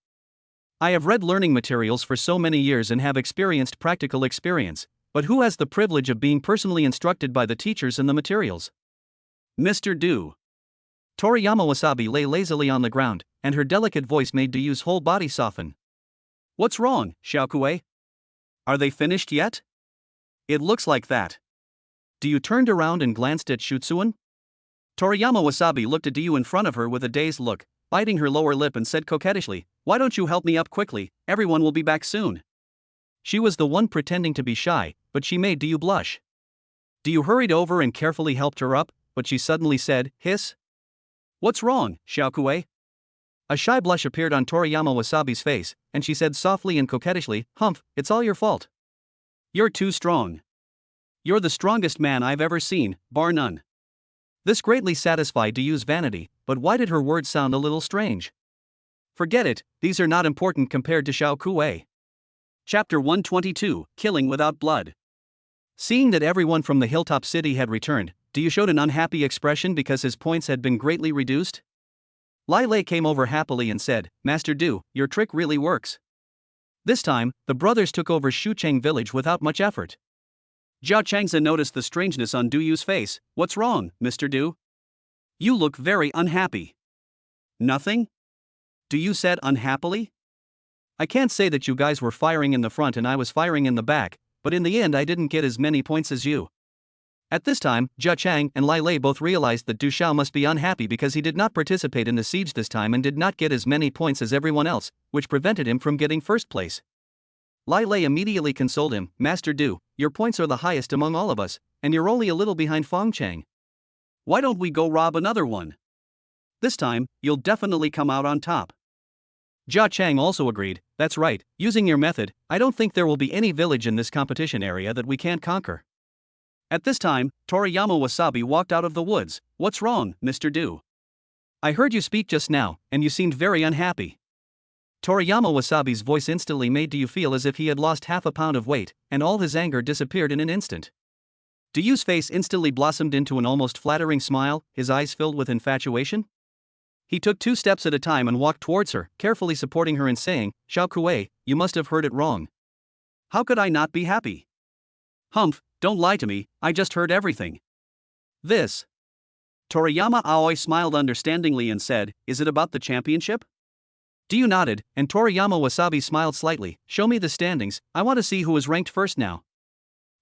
I have read learning materials for so many years and have experienced practical experience, but who has the privilege of being personally instructed by the teachers and the materials? Mr. Du. Toriyama Wasabi lay lazily on the ground, and her delicate voice made Du's whole body soften. What's wrong, Xiaokue? Are they finished yet? It looks like that. Du turned around and glanced at Shutsuan. Toriyama Wasabi looked at Du in front of her with a dazed look, biting her lower lip and said coquettishly, why don't you help me up quickly, everyone will be back soon. She was the one pretending to be shy, but she made Du blush. Du hurried over and carefully helped her up, but she suddenly said, hiss. What's wrong, Xiaokue? A shy blush appeared on Toriyama Wasabi's face, and she said softly and coquettishly, Humph, it's all your fault. You're too strong. You're the strongest man I've ever seen, bar none. This greatly satisfied Du's vanity, but why did her words sound a little strange? Forget it, these are not important compared to Xiaokue. Chapter 122, Killing Without Blood. Seeing that everyone from the hilltop city had returned, Du showed an unhappy expression because his points had been greatly reduced. Lai Lei came over happily and said, Master Du, your trick really works. This time, the brothers took over Shucheng village without much effort. Zhao Changza noticed the strangeness on Du's face. What's wrong, Mr. Du? You look very unhappy. Nothing? Du said unhappily. I can't say that you guys were firing in the front and I was firing in the back, but in the end I didn't get as many points as you. At this time, Jia Chang and Lai Lei both realized that Du Xiao must be unhappy because he did not participate in the siege this time and did not get as many points as everyone else, which prevented him from getting first place. Lai Lei immediately consoled him, Master Du, your points are the highest among all of us, and you're only a little behind Fong Cheng. Why don't we go rob another one? This time, you'll definitely come out on top. Jia Chang also agreed, that's right, using your method, I don't think there will be any village in this competition area that we can't conquer. At this time, Toriyama Wasabi walked out of the woods. What's wrong, Mr. Du? I heard you speak just now, and you seemed very unhappy. Toriyama Wasabi's voice instantly made Du feel as if he had lost half a pound of weight, and all his anger disappeared in an instant. Du's face instantly blossomed into an almost flattering smile, his eyes filled with infatuation. He took 2 steps at a time and walked towards her, carefully supporting her and saying, "Xiao Kuei, you must have heard it wrong." How could I not be happy? Humph, don't lie to me, I just heard everything. This. Toriyama Aoi smiled understandingly and said, "Is it about the championship?" Diyu nodded, and Toriyama Wasabi smiled slightly. "Show me the standings, I want to see who is ranked first now."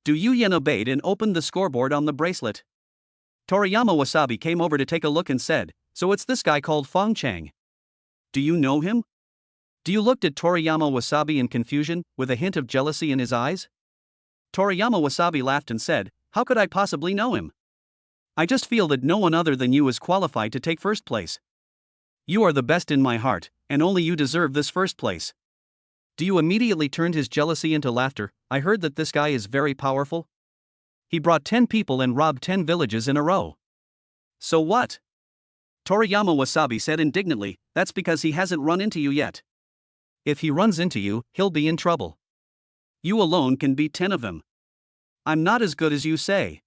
Du Yuyen obeyed and opened the scoreboard on the bracelet. Toriyama Wasabi came over to take a look and said, "So it's this guy called Fong Cheng. Do you know him?" Diyu looked at Toriyama Wasabi in confusion, with a hint of jealousy in his eyes. Toriyama Wasabi laughed and said, "How could I possibly know him? I just feel that no one other than you is qualified to take first place. You are the best in my heart, and only you deserve this first place." Diyu immediately turned his jealousy into laughter. "I heard that this guy is very powerful. He brought 10 people and robbed 10 villages in a row." "So what?" Toriyama Wasabi said indignantly, "That's because he hasn't run into you yet. If he runs into you, he'll be in trouble. You alone can beat 10 of them. I'm not as good as you say."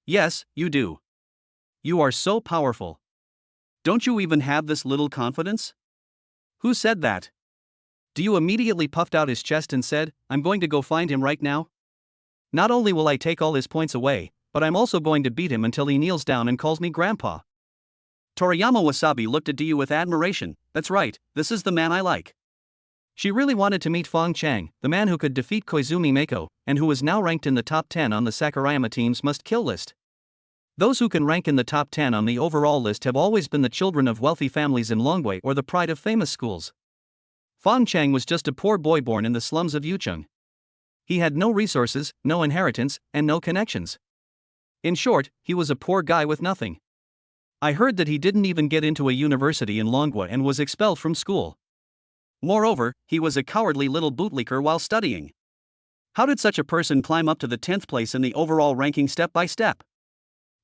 "Yes, you do. You are so powerful. Don't you even have this little confidence?" "Who said that?" Diyu immediately puffed out his chest and said, "I'm going to go find him right now. Not only will I take all his points away, but I'm also going to beat him until he kneels down and calls me grandpa." Toriyama Wasabi looked at Diyu with admiration. "That's right, this is the man I like." She really wanted to meet Fang Cheng, the man who could defeat Koizumi Mako, and who was now ranked in the top 10 on the Sakurayama team's must-kill list. Those who can rank in the top 10 on the overall list have always been the children of wealthy families in Longwei or the pride of famous schools. Fang Cheng was just a poor boy born in the slums of Yucheng. He had no resources, no inheritance, and no connections. In short, he was a poor guy with nothing. I heard that he didn't even get into a university in Longwei and was expelled from school. Moreover, he was a cowardly little bootlicker while studying. How did such a person climb up to the 10th place in the overall ranking step by step?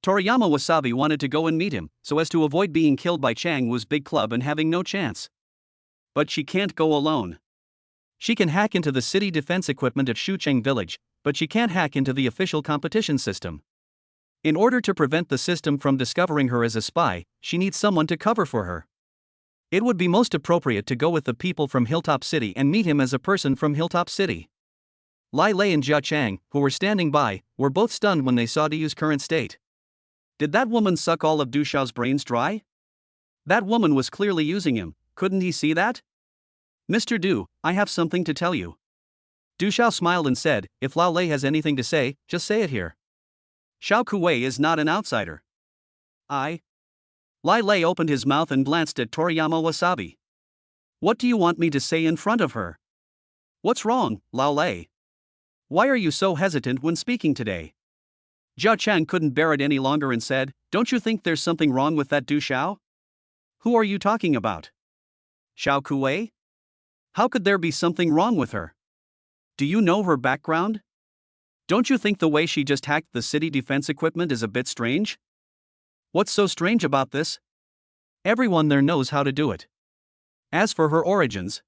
Toriyama Wasabi wanted to go and meet him, so as to avoid being killed by Chang Wu's big club and having no chance. But she can't go alone. She can hack into the city defense equipment of Shucheng village, but she can't hack into the official competition system. In order to prevent the system from discovering her as a spy, she needs someone to cover for her. It would be most appropriate to go with the people from Hilltop City and meet him as a person from Hilltop City. Lai Lei and Jia Chang, who were standing by, were both stunned when they saw Diyu's current state. Did that woman suck all of Du Xiao's brains dry? That woman was clearly using him, couldn't he see that? "Mr. Du, I have something to tell you." Du Xiao smiled and said, "If Lao Lei has anything to say, just say it here." Xiao Kuei is not an outsider. Lai Lei opened his mouth and glanced at Toriyama Wasabi. "What do you want me to say in front of her? What's wrong, Lao Lei? Why are you so hesitant when speaking today?" Zhao Chang couldn't bear it any longer and said, "Don't you think there's something wrong with that Du Xiao? Who are you talking about? Xiao Kuei? How could there be something wrong with her? Do you know her background? Don't you think the way she just hacked the city defense equipment is a bit strange? What's so strange about this? Everyone there knows how to do it. As for her origins,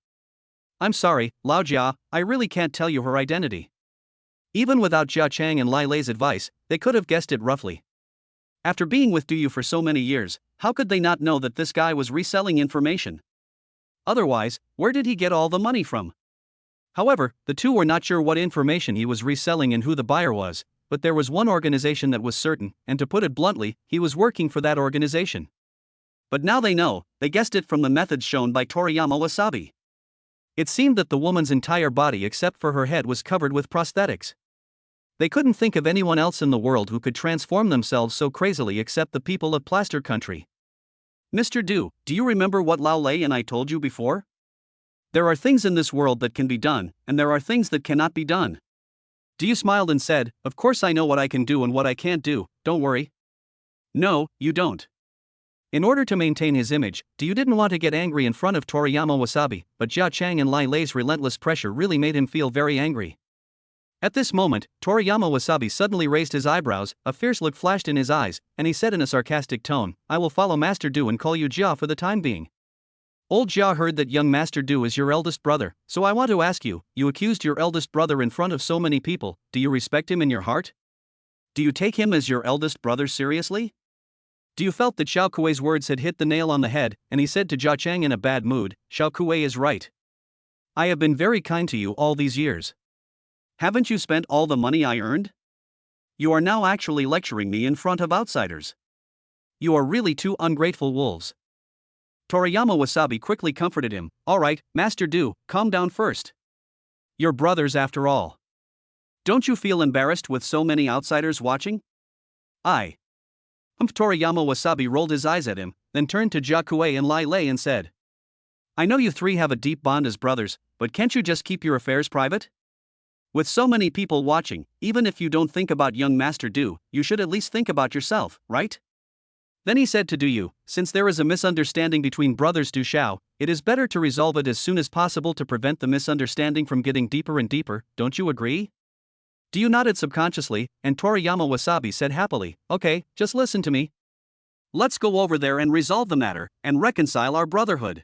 I'm sorry, Lao Jia, I really can't tell you her identity." Even without Jia Chang and Lai Lei's advice, they could have guessed it roughly. After being with Duyu for so many years, how could they not know that this guy was reselling information? Otherwise, where did he get all the money from? However, the two were not sure what information he was reselling and who the buyer was, but there was one organization that was certain, and to put it bluntly, he was working for that organization. But now they know, they guessed it from the methods shown by Toriyama Wasabi. It seemed that the woman's entire body except for her head was covered with prosthetics. They couldn't think of anyone else in the world who could transform themselves so crazily except the people of Plaster Country. "Mr. Du, do you remember what Lao Lei and I told you before? There are things in this world that can be done, and there are things that cannot be done." Diyu smiled and said, "Of course I know what I can do and what I can't do, don't worry." "No, you don't." In order to maintain his image, Diyu didn't want to get angry in front of Toriyama Wasabi, but Jia Chang and Lai Lei's relentless pressure really made him feel very angry. At this moment, Toriyama Wasabi suddenly raised his eyebrows, a fierce look flashed in his eyes, and he said in a sarcastic tone, "I will follow Master Du and call you Jia for the time being. Old Jia heard that young Master Du is your eldest brother, so I want to ask you, you accused your eldest brother in front of so many people, do you respect him in your heart? Do you take him as your eldest brother seriously? Do you felt that Xiao Kuei's words had hit the nail on the head, and he said to Jia Cheng in a bad mood, Xiao Kuei is right. I have been very kind to you all these years. Haven't you spent all the money I earned? You are now actually lecturing me in front of outsiders. You are really two ungrateful wolves. Toriyama Wasabi quickly comforted him. All right, Master Du, calm down first. You're brothers after all. Don't you feel embarrassed with so many outsiders watching? Toriyama Wasabi rolled his eyes at him, then turned to Jia Kuei and Lai Lei and said, I know you three have a deep bond as brothers, but can't you just keep your affairs private? With so many people watching, even if you don't think about young Master Du, you should at least think about yourself, right? Then he said to Du Yu, since there is a misunderstanding between brothers Du Xiao, it is better to resolve it as soon as possible to prevent the misunderstanding from getting deeper and deeper, don't you agree? Du Yu nodded subconsciously, and Toriyama Wasabi said happily, okay, just listen to me. Let's go over there and resolve the matter, and reconcile our brotherhood.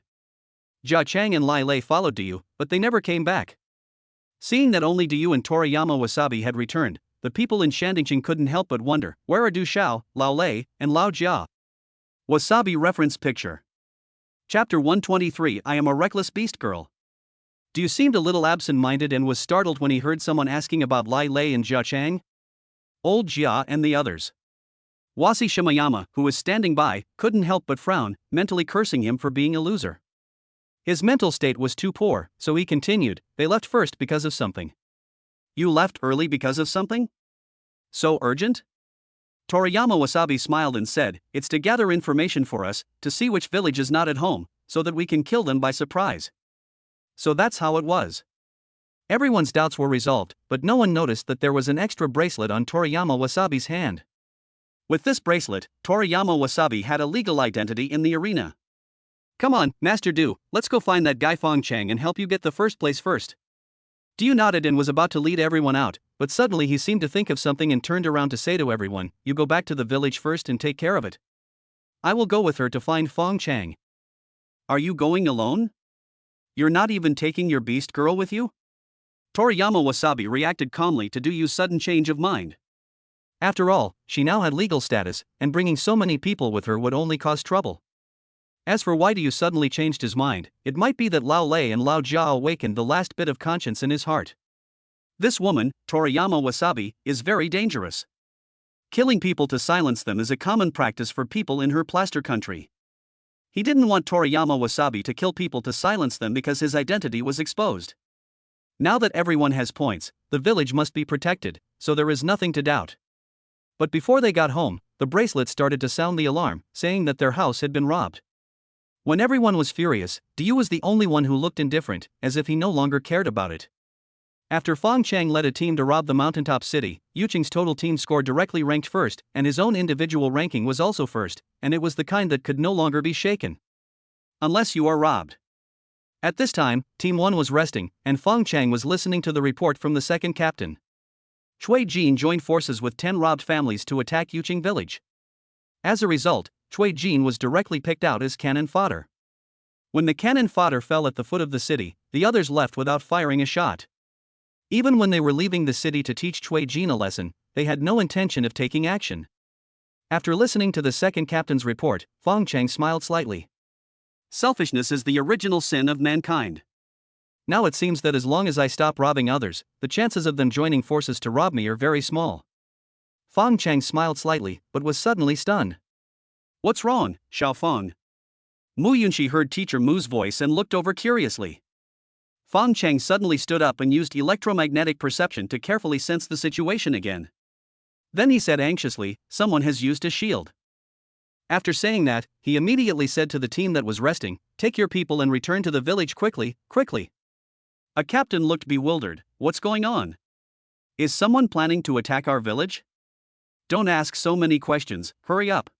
Jia Cheng and Lai Lei followed Du Yu, but they never came back. Seeing that only Du Yu and Toriyama Wasabi had returned, the people in Shanding couldn't help but wonder, where are Du Xiao, Lao Lei, and Lao Jia? Wasabi reference picture. Chapter 123 I am a reckless beast girl. Du Yu seemed a little absent-minded and was startled when he heard someone asking about Lai Lei and Jia Cheng. Old Jia and the others. Wasi Shimayama, who was standing by, couldn't help but frown, mentally cursing him for being a loser. His mental state was too poor, so he continued, they left first because of something. You left early because of something? So urgent? Toriyama Wasabi smiled and said, it's to gather information for us, to see which village is not at home, so that we can kill them by surprise. So that's how it was. Everyone's doubts were resolved, but no one noticed that there was an extra bracelet on Toriyama Wasabi's hand. With this bracelet, Toriyama Wasabi had a legal identity in the arena. Come on, Master Du, let's go find that guy Fong Cheng and help you get the first place first. Du Yu nodded and was about to lead everyone out, but suddenly he seemed to think of something and turned around to say to everyone, you go back to the village first and take care of it. I will go with her to find Fong Cheng. Are you going alone? You're not even taking your beast girl with you? Toriyama Wasabi reacted calmly to Du Yu's sudden change of mind. After all, she now had legal status, and bringing so many people with her would only cause trouble. As for why Du Yu suddenly changed his mind, it might be that Lao Lei and Lao Jia awakened the last bit of conscience in his heart. This woman, Toriyama Wasabi, is very dangerous. Killing people to silence them is a common practice for people in her plaster country. He didn't want Toriyama Wasabi to kill people to silence them because his identity was exposed. Now that everyone has points, the village must be protected, so there is nothing to doubt. But before they got home, the bracelet started to sound the alarm, saying that their house had been robbed. When everyone was furious, Du Yu was the only one who looked indifferent, as if he no longer cared about it. After Fong Cheng led a team to rob the mountaintop city, Yuching's total team score directly ranked first, and his own individual ranking was also first, and it was the kind that could no longer be shaken. Unless you are robbed. At this time, Team 1 was resting, and Fong Cheng was listening to the report from the second captain. Chui Jin joined forces with 10 robbed families to attack Yuching village. As a result, Chui Jin was directly picked out as cannon fodder. When the cannon fodder fell at the foot of the city, the others left without firing a shot. Even when they were leaving the city to teach Chui Jin a lesson, they had no intention of taking action. After listening to the second captain's report, Fong Cheng smiled slightly. Selfishness is the original sin of mankind. Now it seems that as long as I stop robbing others, the chances of them joining forces to rob me are very small. Fong Cheng smiled slightly, but was suddenly stunned. What's wrong, Xiao Feng? Mu Yunxi heard Teacher Mu's voice and looked over curiously. Fong Cheng suddenly stood up and used electromagnetic perception to carefully sense the situation again. Then he said anxiously, someone has used a shield. After saying that, he immediately said to the team that was resting, take your people and return to the village quickly, quickly. A captain looked bewildered, what's going on? Is someone planning to attack our village? Don't ask so many questions, hurry up.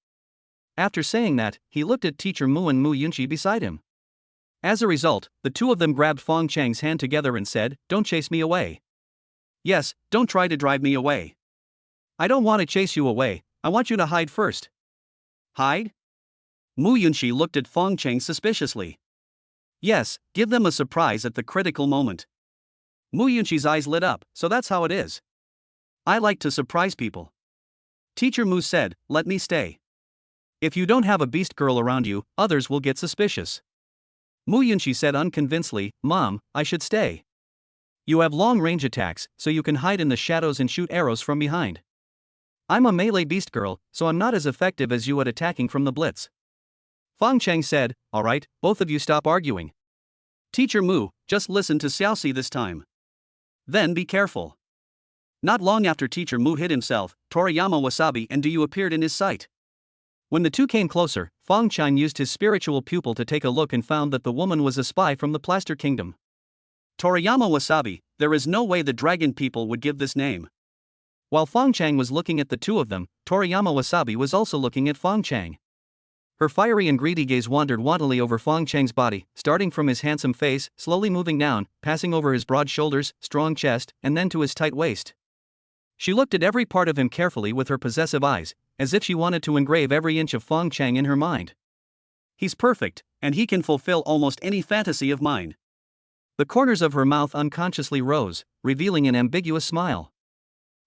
After saying that, he looked at Teacher Mu and Mu Yunxi beside him. As a result, the two of them grabbed Fong Cheng's hand together and said, don't chase me away. Yes, don't try to drive me away. I don't want to chase you away, I want you to hide first. Hide? Mu Yunxi looked at Fong Cheng suspiciously. Yes, give them a surprise at the critical moment. Mu Yunxi's eyes lit up, so that's how it is. I like to surprise people. Teacher Mu said, let me stay. If you don't have a beast girl around you, others will get suspicious. Yunxi said unconvincedly, Mom, I should stay. You have long-range attacks, so you can hide in the shadows and shoot arrows from behind. I'm a melee beast girl, so I'm not as effective as you at attacking from the blitz. Fong Cheng said, Alright, both of you stop arguing. Teacher Mu, just listen to Xiaoxi this time. Then be careful. Not long after Teacher Mu hid himself, Toriyama Wasabi and Duyu appeared in his sight. When the two came closer, Fong Cheng used his spiritual pupil to take a look and found that the woman was a spy from the Plaster Kingdom. Toriyama Wasabi, there is no way the dragon people would give this name. While Fong Cheng was looking at the two of them, Toriyama Wasabi was also looking at Fong Cheng. Her fiery and greedy gaze wandered wantonly over Fong Cheng's body, starting from his handsome face, slowly moving down, passing over his broad shoulders, strong chest, and then to his tight waist. She looked at every part of him carefully with her possessive eyes, as if she wanted to engrave every inch of Fong Cheng in her mind. He's perfect, and he can fulfill almost any fantasy of mine. The corners of her mouth unconsciously rose, revealing an ambiguous smile.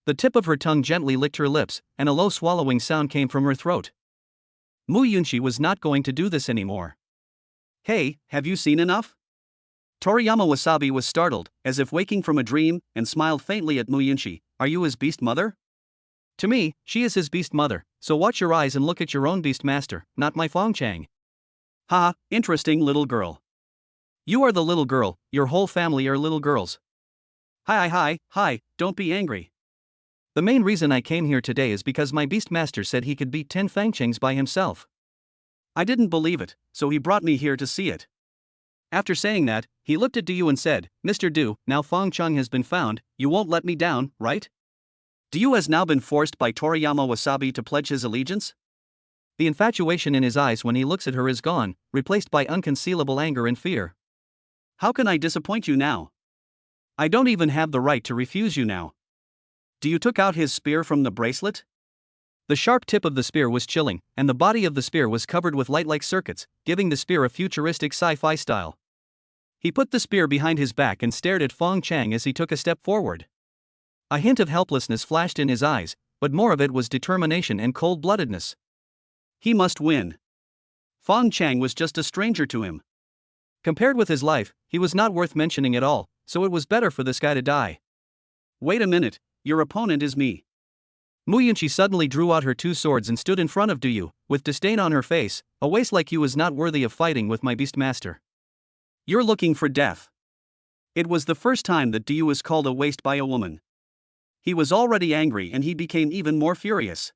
The tip of her tongue gently licked her lips, and a low swallowing sound came from her throat. Yunxi was not going to do this anymore. Hey, have you seen enough? Toriyama Wasabi was startled, as if waking from a dream, and smiled faintly at Yunxi. Are you his beast mother? To me, she is his beast mother, so watch your eyes and look at your own beast master, not my Fong Cheng. Ha, interesting little girl. You are the little girl, your whole family are little girls. Hi, don't be angry. The main reason I came here today is because my beast master said he could beat 10 Fang Chengs by himself. I didn't believe it, so he brought me here to see it. After saying that, he looked at Du and said, Mr. Du, now Fong Cheng has been found, you won't let me down, right? Du has now been forced by Toriyama Wasabi to pledge his allegiance? The infatuation in his eyes when he looks at her is gone, replaced by unconcealable anger and fear. How can I disappoint you now? I don't even have the right to refuse you now. You took out his spear from the bracelet? The sharp tip of the spear was chilling, and the body of the spear was covered with light-like circuits, giving the spear a futuristic sci-fi style. He put the spear behind his back and stared at Fong Cheng as he took a step forward. A hint of helplessness flashed in his eyes, but more of it was determination and cold-bloodedness. He must win. Fong Cheng was just a stranger to him. Compared with his life, he was not worth mentioning at all, so it was better for this guy to die. Wait a minute. Your opponent is me. Yunxi suddenly drew out her two swords and stood in front of Du, with disdain on her face. A waste like you is not worthy of fighting with my beast master. You're looking for death. It was the first time that Du was called a waste by a woman. He was already angry and he became even more furious.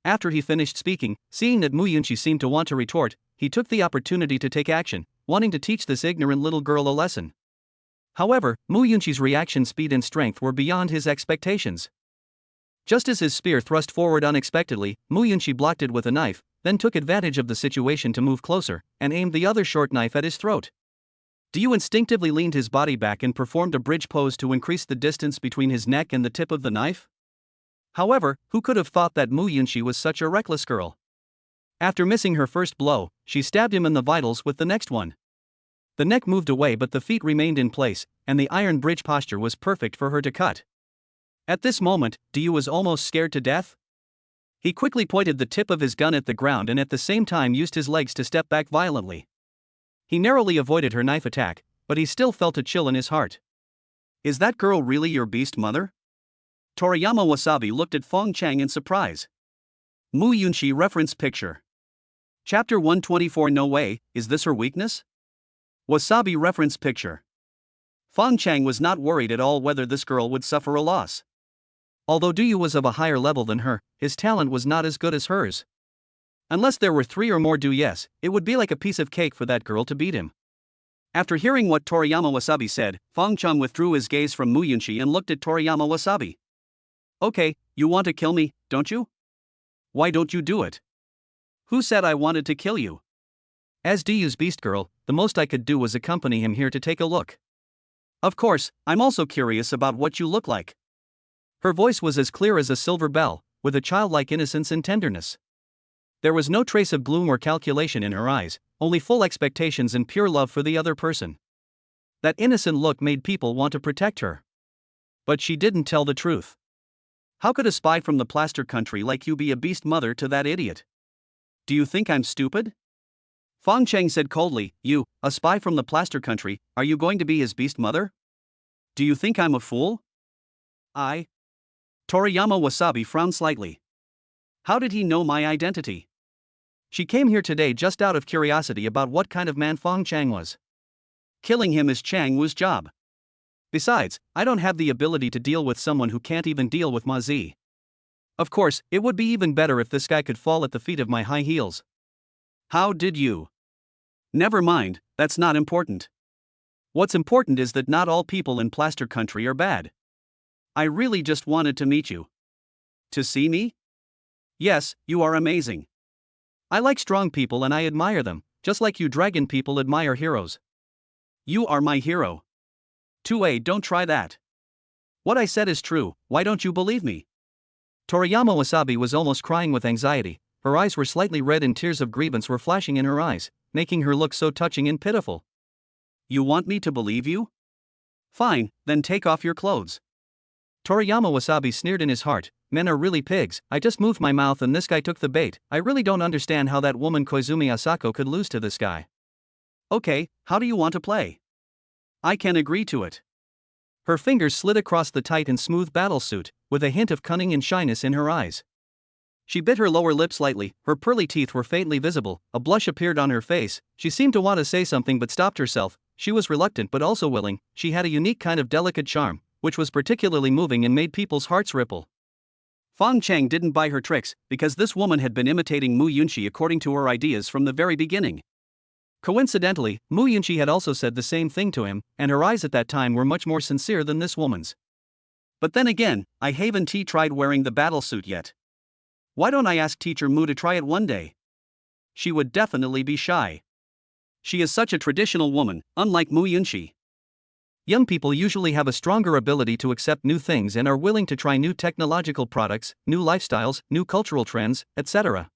After he finished speaking, seeing that Yunxi seemed to want to retort, he took the opportunity to take action, wanting to teach this ignorant little girl a lesson. However, Yunxi's reaction speed and strength were beyond his expectations. Just as his spear thrust forward unexpectedly, Yunxi blocked it with a knife, then took advantage of the situation to move closer, and aimed the other short knife at his throat. Du instinctively leaned his body back and performed a bridge pose to increase the distance between his neck and the tip of the knife. However, who could have thought that Yunxi was such a reckless girl? After missing her first blow, she stabbed him in the vitals with the next one. The neck moved away but the feet remained in place, and the iron bridge posture was perfect for her to cut. At this moment, Du was almost scared to death. He quickly pointed the tip of his gun at the ground and at the same time used his legs to step back violently. He narrowly avoided her knife attack, but he still felt a chill in his heart. Is that girl really your beast mother? Toriyama Wasabi looked at Fong Cheng in surprise. Yunxi reference picture. Chapter 124. No way, is this her weakness? Wasabi reference picture. Fong Cheng was not worried at all whether this girl would suffer a loss. Although Du was of a higher level than her, his talent was not as good as hers. Unless there were 3 or more Du-yes, it would be like a piece of cake for that girl to beat him. After hearing what Toriyama Wasabi said, Fong Cheng withdrew his gaze from Yunxi and looked at Toriyama Wasabi. Okay, you want to kill me, don't you? Why don't you do it? Who said I wanted to kill you? As Du's beast girl, the most I could do was accompany him here to take a look. Of course, I'm also curious about what you look like. Her voice was as clear as a silver bell, with a childlike innocence and tenderness. There was no trace of gloom or calculation in her eyes, only full expectations and pure love for the other person. That innocent look made people want to protect her. But she didn't tell the truth. How could a spy from the plaster country like you be a beast mother to that idiot? Do you think I'm stupid? Fong Cheng said coldly, you, a spy from the plaster country, are you going to be his beast mother? Do you think I'm a fool? I. Toriyama Wasabi frowned slightly. How did he know my identity? She came here today just out of curiosity about what kind of man Fong Cheng was. Killing him is Chang Wu's job. Besides, I don't have the ability to deal with someone who can't even deal with Ma Zi. Of course, it would be even better if this guy could fall at the feet of my high heels. How did you? Never mind, that's not important. What's important is that not all people in plaster country are bad. I really just wanted to meet you. To see me? Yes, you are amazing. I like strong people and I admire them, just like you dragon people admire heroes. You are my hero. 2A, don't try that. What I said is true, why don't you believe me? Toriyama Wasabi was almost crying with anxiety, her eyes were slightly red and tears of grievance were flashing in her eyes, making her look so touching and pitiful. You want me to believe you? Fine, then take off your clothes. Toriyama Wasabi sneered in his heart, men are really pigs, I just moved my mouth and this guy took the bait, I really don't understand how that woman Koizumi Asako could lose to this guy. Okay, how do you want to play? I can agree to it. Her fingers slid across the tight and smooth battlesuit, with a hint of cunning and shyness in her eyes. She bit her lower lip slightly, her pearly teeth were faintly visible, a blush appeared on her face, she seemed to want to say something but stopped herself, she was reluctant but also willing, she had a unique kind of delicate charm, which was particularly moving and made people's hearts ripple. Fong Cheng didn't buy her tricks, because this woman had been imitating Mu Yunxi according to her ideas from the very beginning. Coincidentally, Mu Yunxi had also said the same thing to him, and her eyes at that time were much more sincere than this woman's. But then again, I haven't tried wearing the battlesuit yet. Why don't I ask teacher Mu to try it one day? She would definitely be shy. She is such a traditional woman, unlike Mu Yunxi. Young people usually have a stronger ability to accept new things and are willing to try new technological products, new lifestyles, new cultural trends, etc.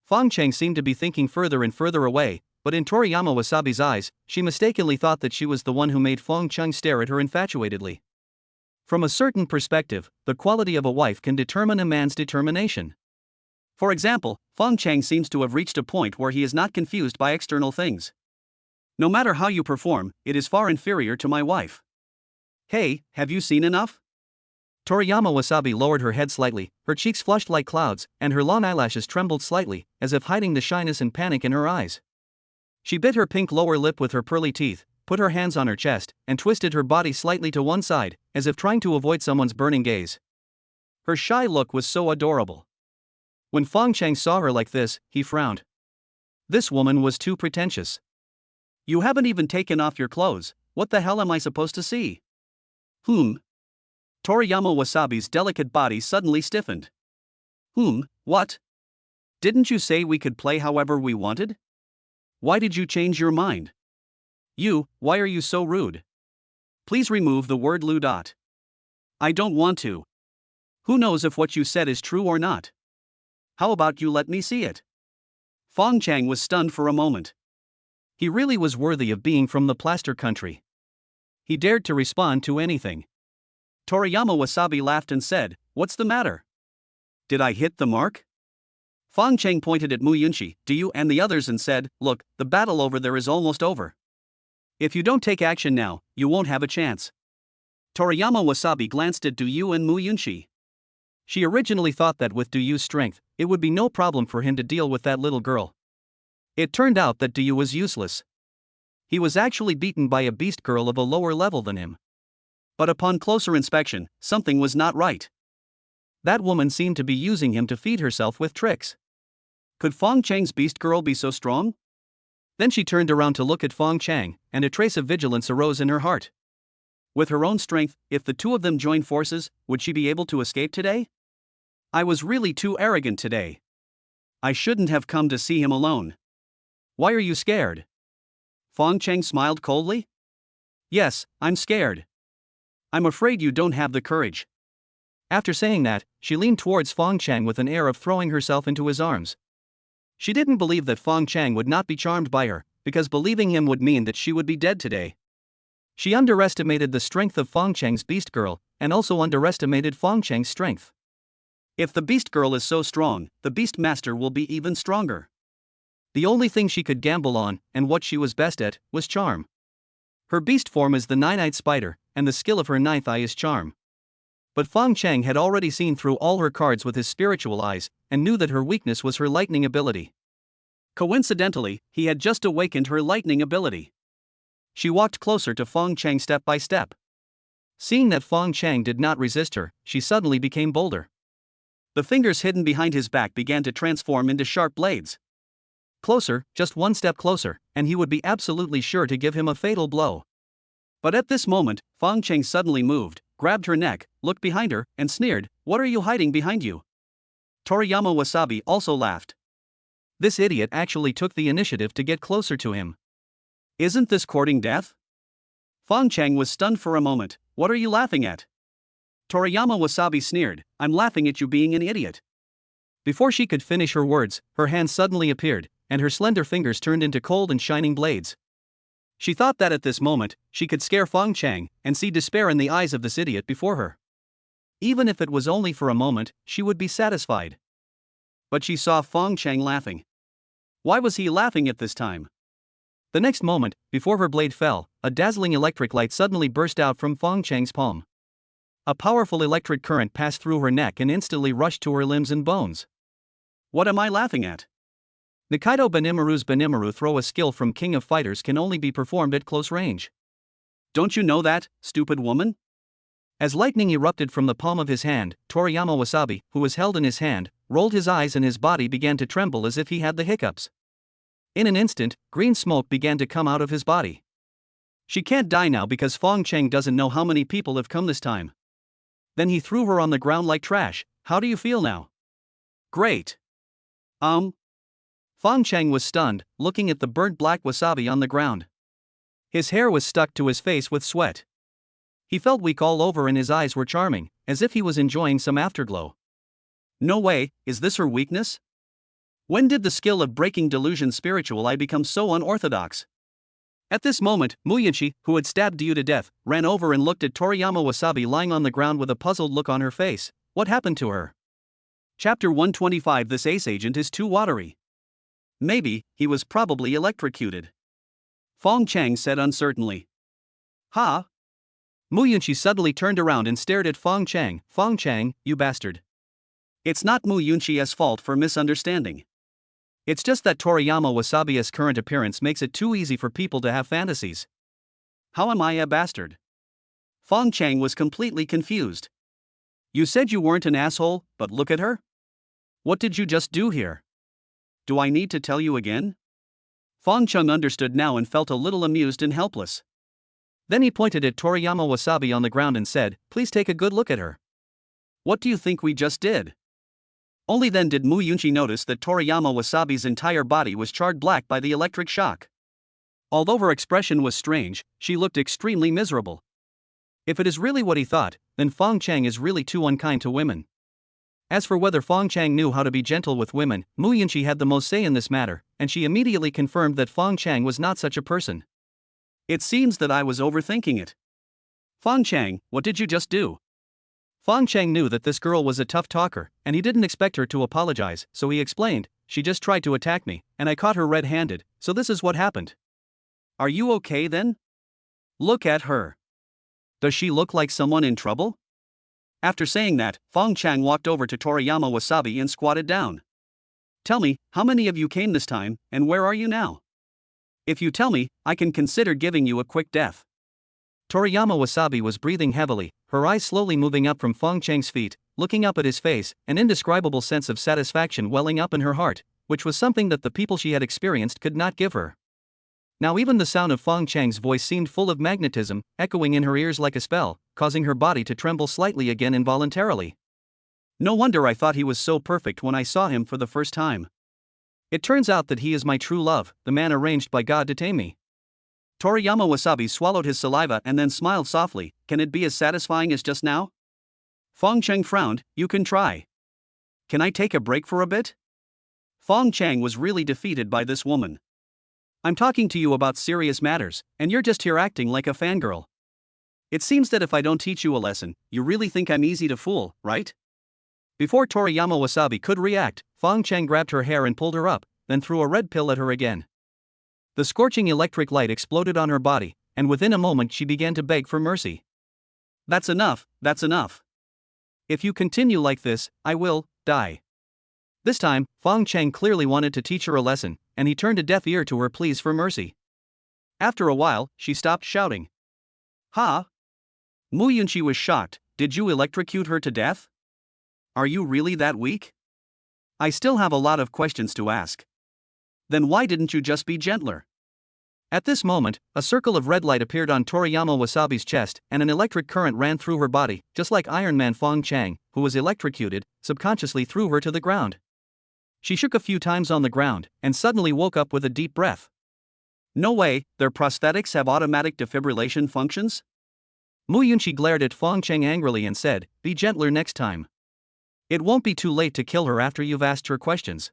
Fong Cheng seemed to be thinking further and further away, but in Toriyama Wasabi's eyes, she mistakenly thought that she was the one who made Fong Cheng stare at her infatuatedly. From a certain perspective, the quality of a wife can determine a man's determination. For example, Fong Cheng seems to have reached a point where he is not confused by external things. No matter how you perform, it is far inferior to my wife. Hey, have you seen enough? Toriyama Wasabi lowered her head slightly, her cheeks flushed like clouds, and her long eyelashes trembled slightly, as if hiding the shyness and panic in her eyes. She bit her pink lower lip with her pearly teeth, put her hands on her chest, and twisted her body slightly to one side, as if trying to avoid someone's burning gaze. Her shy look was so adorable. When Fong Cheng saw her like this, he frowned. This woman was too pretentious. You haven't even taken off your clothes, what the hell am I supposed to see? Toriyama Wasabi's delicate body suddenly stiffened. What? Didn't you say we could play however we wanted? Why did you change your mind? Why are you so rude? Please remove the word lu. I don't want to. Who knows if what you said is true or not? How about you let me see it? Fong Cheng was stunned for a moment. He really was worthy of being from the plaster country. He dared to respond to anything. Toriyama Wasabi laughed and said, "What's the matter? Did I hit the mark?" Fong Cheng pointed at Mu Yunxi, Du and the others and said, "Look, the battle over there is almost over. If you don't take action now, you won't have a chance." Toriyama Wasabi glanced at Du and Mu Yunxi. She originally thought that with Duyu's strength, it would be no problem for him to deal with that little girl. It turned out that Duyu was useless. He was actually beaten by a beast girl of a lower level than him. But upon closer inspection, something was not right. That woman seemed to be using him to feed herself with tricks. Could Fong Cheng's beast girl be so strong? Then she turned around to look at Fong Cheng, and a trace of vigilance arose in her heart. With her own strength, if the two of them joined forces, would she be able to escape today? I was really too arrogant today. I shouldn't have come to see him alone. Why are you scared? Fong Cheng smiled coldly. Yes, I'm scared. I'm afraid you don't have the courage. After saying that, she leaned towards Fong Cheng with an air of throwing herself into his arms. She didn't believe that Fong Cheng would not be charmed by her, because believing him would mean that she would be dead today. She underestimated the strength of Fong Cheng's beast girl, and also underestimated Fong Cheng's strength. If the beast girl is so strong, the beast master will be even stronger. The only thing she could gamble on, and what she was best at, was charm. Her beast form is the nine-eyed spider, and the skill of her ninth eye is charm. But Fong Cheng had already seen through all her cards with his spiritual eyes, and knew that her weakness was her lightning ability. Coincidentally, he had just awakened her lightning ability. She walked closer to Fong Cheng step by step. Seeing that Fong Cheng did not resist her, she suddenly became bolder. The fingers hidden behind his back began to transform into sharp blades. Closer, just one step closer, and he would be absolutely sure to give him a fatal blow. But at this moment, Fong Cheng suddenly moved, grabbed her neck, looked behind her, and sneered, "What are you hiding behind you?" Toriyama Wasabi also laughed. This idiot actually took the initiative to get closer to him. Isn't this courting death? Fong Cheng was stunned for a moment. What are you laughing at? Toriyama Wasabi sneered, I'm laughing at you being an idiot. Before she could finish her words, her hand suddenly appeared, and her slender fingers turned into cold and shining blades. She thought that at this moment, she could scare Fong Cheng and see despair in the eyes of this idiot before her. Even if it was only for a moment, she would be satisfied. But she saw Fong Cheng laughing. Why was he laughing at this time? The next moment, before her blade fell, a dazzling electric light suddenly burst out from Fong Cheng's palm. A powerful electric current passed through her neck and instantly rushed to her limbs and bones. What am I laughing at? Nikaido Benimaru's Benimaru throw, a skill from King of Fighters, can only be performed at close range. Don't you know that, stupid woman? As lightning erupted from the palm of his hand, Toriyama Wasabi, who was held in his hand, rolled his eyes and his body began to tremble as if he had the hiccups. In an instant, green smoke began to come out of his body. She can't die now because Fong Cheng doesn't know how many people have come this time. Then he threw her on the ground like trash. How do you feel now? Great. Fong Cheng was stunned, looking at the burnt black wasabi on the ground. His hair was stuck to his face with sweat. He felt weak all over and his eyes were charming, as if he was enjoying some afterglow. No way, is this her weakness? When did the skill of breaking delusion spiritual eye become so unorthodox? At this moment, Yunxi, who had stabbed Yu to death, ran over and looked at Toriyama Wasabi lying on the ground with a puzzled look on her face. What happened to her? Chapter 125. This ace agent is too watery. Maybe, he was probably electrocuted. Fong Cheng said uncertainly. Ha? Yunxi suddenly turned around and stared at Fong Cheng. Fong Cheng, you bastard. It's not Yunxi's fault for misunderstanding. It's just that Toriyama Wasabi's current appearance makes it too easy for people to have fantasies. How am I a bastard? Fong Cheng was completely confused. You said you weren't an asshole, but look at her? What did you just do here? Do I need to tell you again? Fong Cheng understood now and felt a little amused and helpless. Then he pointed at Toriyama Wasabi on the ground and said, please take a good look at her. What do you think we just did? Only then did Yunxi notice that Toriyama Wasabi's entire body was charred black by the electric shock. Although her expression was strange, she looked extremely miserable. If it is really what he thought, then Fong Cheng is really too unkind to women. As for whether Fong Cheng knew how to be gentle with women, Yunxi had the most say in this matter, and she immediately confirmed that Fong Cheng was not such a person. It seems that I was overthinking it. Fong Cheng, what did you just do? Fong Cheng knew that this girl was a tough talker, and he didn't expect her to apologize, so he explained, she just tried to attack me, and I caught her red-handed, so this is what happened. Are you okay then? Look at her. Does she look like someone in trouble? After saying that, Fong Cheng walked over to Toriyama Wasabi and squatted down. Tell me, how many of you came this time, and where are you now? If you tell me, I can consider giving you a quick death. Toriyama Wasabi was breathing heavily, her eyes slowly moving up from Fong Cheng's feet, looking up at his face, an indescribable sense of satisfaction welling up in her heart, which was something that the people she had experienced could not give her. Now even the sound of Fong Cheng's voice seemed full of magnetism, echoing in her ears like a spell, causing her body to tremble slightly again involuntarily. No wonder I thought he was so perfect when I saw him for the first time. It turns out that he is my true love, the man arranged by God to tame me. Toriyama Wasabi swallowed his saliva and then smiled softly. Can it be as satisfying as just now? Fong Cheng frowned. You can try. Can I take a break for a bit? Fong Cheng was really defeated by this woman. I'm talking to you about serious matters, and you're just here acting like a fangirl. It seems that if I don't teach you a lesson, you really think I'm easy to fool, right? Before Toriyama Wasabi could react, Fong Cheng grabbed her hair and pulled her up, then threw a red pill at her again. The scorching electric light exploded on her body, and within a moment she began to beg for mercy. That's enough, that's enough. If you continue like this, I will die. This time, Fong Cheng clearly wanted to teach her a lesson, and he turned a deaf ear to her pleas for mercy. After a while, she stopped shouting. Ha! Yunxi was shocked. Did you electrocute her to death? Are you really that weak? I still have a lot of questions to ask. Then why didn't you just be gentler? At this moment, a circle of red light appeared on Toriyama Wasabi's chest, and an electric current ran through her body, just like Iron Man Fong Cheng, who was electrocuted, subconsciously threw her to the ground. She shook a few times on the ground, and suddenly woke up with a deep breath. No way, their prosthetics have automatic defibrillation functions? Yunxi glared at Fong Cheng angrily and said, "Be gentler next time. It won't be too late to kill her after you've asked her questions."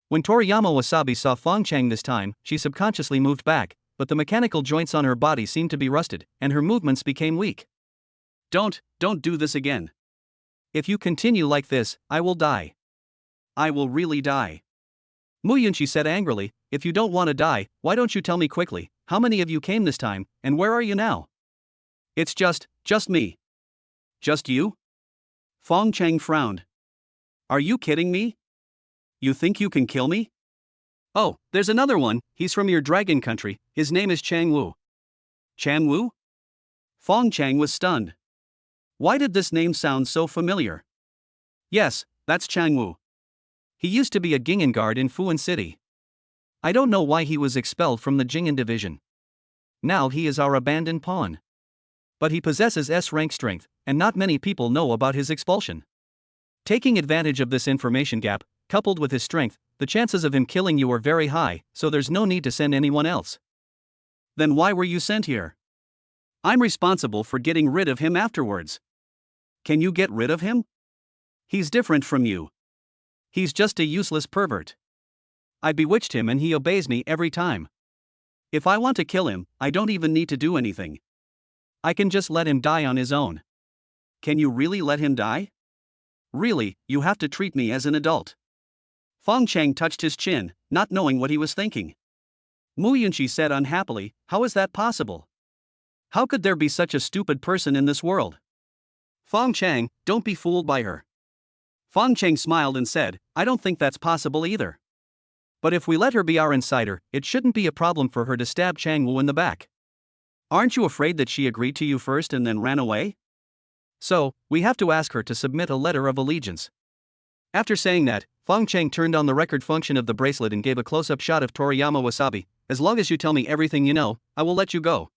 When Toriyama Wasabi saw Fong Cheng this time, she subconsciously moved back, but the mechanical joints on her body seemed to be rusted, and her movements became weak. Don't do this again. If you continue like this, I will die. I will really die. Yunxi said angrily, "If you don't want to die, why don't you tell me quickly, how many of you came this time, and where are you now?" It's just me. Just you? Fong Cheng frowned. Are you kidding me? You think you can kill me? Oh, there's another one, he's from your dragon country, his name is Chang Wu. Chang Wu? Fong Cheng was stunned. Why did this name sound so familiar? Yes, that's Chang Wu. He used to be a Gingan guard in Fuan City. I don't know why he was expelled from the Jing'an division. Now he is our abandoned pawn. But he possesses S-rank strength, and not many people know about his expulsion. Taking advantage of this information gap, coupled with his strength, the chances of him killing you are very high, so there's no need to send anyone else. Then why were you sent here? I'm responsible for getting rid of him afterwards. Can you get rid of him? He's different from you. He's just a useless pervert. I bewitched him and he obeys me every time. If I want to kill him, I don't even need to do anything. I can just let him die on his own. Can you really let him die? Really, you have to treat me as an adult. Fong Cheng touched his chin, not knowing what he was thinking. Yunxi said unhappily, "How is that possible? How could there be such a stupid person in this world? Fong Cheng, don't be fooled by her." Fong Cheng smiled and said, "I don't think that's possible either. But if we let her be our insider, it shouldn't be a problem for her to stab Chang Wu in the back. Aren't you afraid that she agreed to you first and then ran away? So, we have to ask her to submit a letter of allegiance." After saying that, Fong Cheng turned on the record function of the bracelet and gave a close-up shot of Toriyama Wasabi. "As long as you tell me everything you know, I will let you go."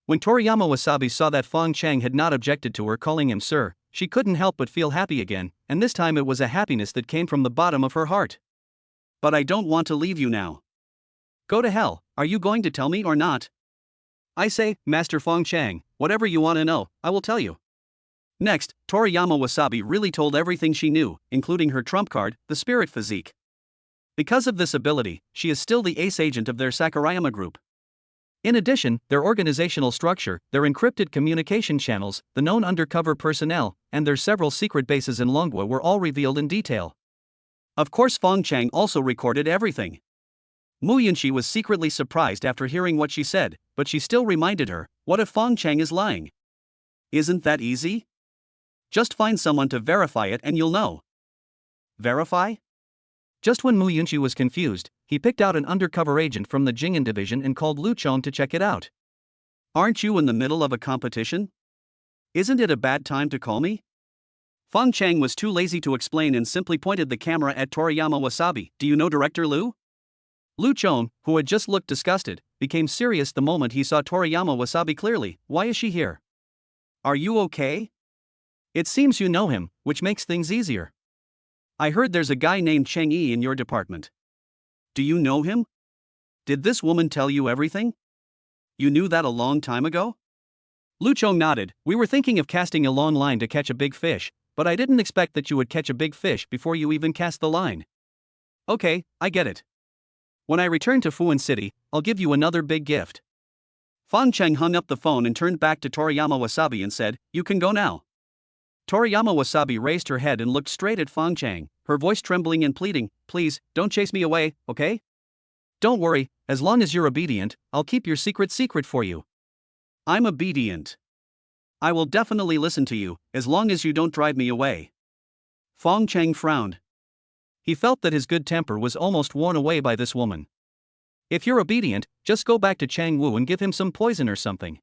When Toriyama Wasabi saw that Fong Cheng had not objected to her calling him sir, she couldn't help but feel happy again, and this time it was a happiness that came from the bottom of her heart. "But I don't want to leave you now." "Go to hell, are you going to tell me or not?" "I say, Master Fong Cheng, whatever you want to know, I will tell you." Next, Toriyama Wasabi really told everything she knew, including her trump card, the spirit physique. Because of this ability, she is still the ace agent of their Sakurayama group. In addition, their organizational structure, their encrypted communication channels, the known undercover personnel, and their several secret bases in Longwa were all revealed in detail. Of course, Fong Cheng also recorded everything. Yunxi was secretly surprised after hearing what she said, but she still reminded her, "What if Fong Cheng is lying? Isn't that easy? Just find someone to verify it and you'll know." Verify? Just when Yunxi was confused, he picked out an undercover agent from the Jing'an division and called Lu Chong to check it out. "Aren't you in the middle of a competition? Isn't it a bad time to call me?" Fong Cheng was too lazy to explain and simply pointed the camera at Toriyama Wasabi. "Do you know Director Lu?" Lu Chong, who had just looked disgusted, became serious the moment he saw Toriyama Wasabi clearly. "Why is she here? Are you okay? It seems you know him, which makes things easier. I heard there's a guy named Cheng Yi in your department. Do you know him? Did this woman tell you everything? You knew that a long time ago?" Lu Chong nodded. "We were thinking of casting a long line to catch a big fish, but I didn't expect that you would catch a big fish before you even cast the line. Okay, I get it. When I return to Fuan City, I'll give you another big gift." Fong Cheng hung up the phone and turned back to Toriyama Wasabi and said, "You can go now." Toriyama Wasabi raised her head and looked straight at Fang Cheng, her voice trembling and pleading, "Please, don't chase me away, okay? Don't worry, as long as you're obedient, I'll keep your secret for you." "I'm obedient. I will definitely listen to you, as long as you don't drive me away." Fong Cheng frowned. He felt that his good temper was almost worn away by this woman. "If you're obedient, just go back to Chang Wu and give him some poison or something."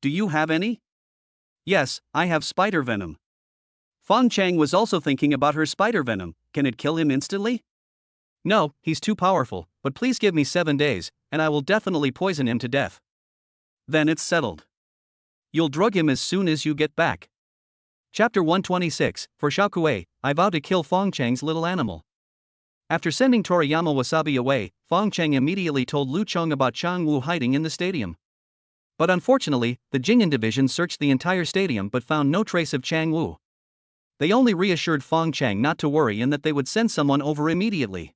"Do you have any?" "Yes, I have spider venom." Fong Cheng was also thinking about her spider venom. Can it kill him instantly? "No, he's too powerful, but please give me 7 days, and I will definitely poison him to death." "Then it's settled. You'll drug him as soon as you get back." Chapter 126, For Xiaokue, I vow to kill Fong Cheng's little animal. After sending Toriyama Wasabi away, Fong Cheng immediately told Lu Cheng about Chang Wu hiding in the stadium. But unfortunately, the Jing'an division searched the entire stadium but found no trace of Chang Wu. They only reassured Fong Cheng not to worry and that they would send someone over immediately.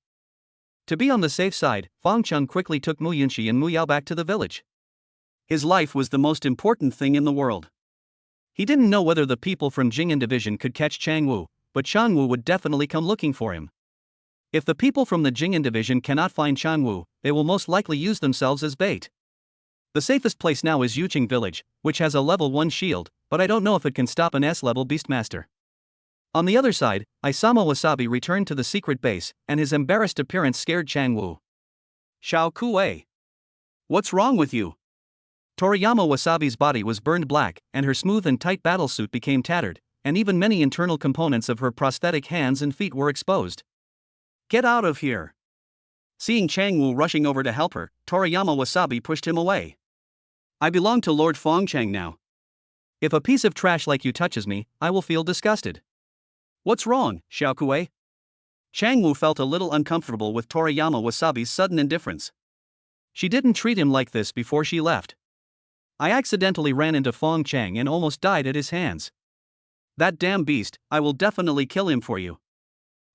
To be on the safe side, Fong Cheng quickly took Mu Yunxi and Mu Yao back to the village. His life was the most important thing in the world. He didn't know whether the people from Jing'an division could catch Chang Wu, but Chang Wu would definitely come looking for him. If the people from the Jing'an division cannot find Chang Wu, they will most likely use themselves as bait. The safest place now is Yuqing village, which has a level 1 shield, but I don't know if it can stop an S-level beastmaster. On the other side, Isamu Wasabi returned to the secret base, and his embarrassed appearance scared Chang Wu. "Xiaokue. What's wrong with you?" Toriyama Wasabi's body was burned black, and her smooth and tight battlesuit became tattered, and even many internal components of her prosthetic hands and feet were exposed. "Get out of here." Seeing Chang Wu rushing over to help her, Toriyama Wasabi pushed him away. "I belong to Lord Fong Cheng now. If a piece of trash like you touches me, I will feel disgusted." "What's wrong, Xiaokue?" Chang Wu felt a little uncomfortable with Toriyama Wasabi's sudden indifference. She didn't treat him like this before she left. "I accidentally ran into Fong Cheng and almost died at his hands. That damn beast, I will definitely kill him for you."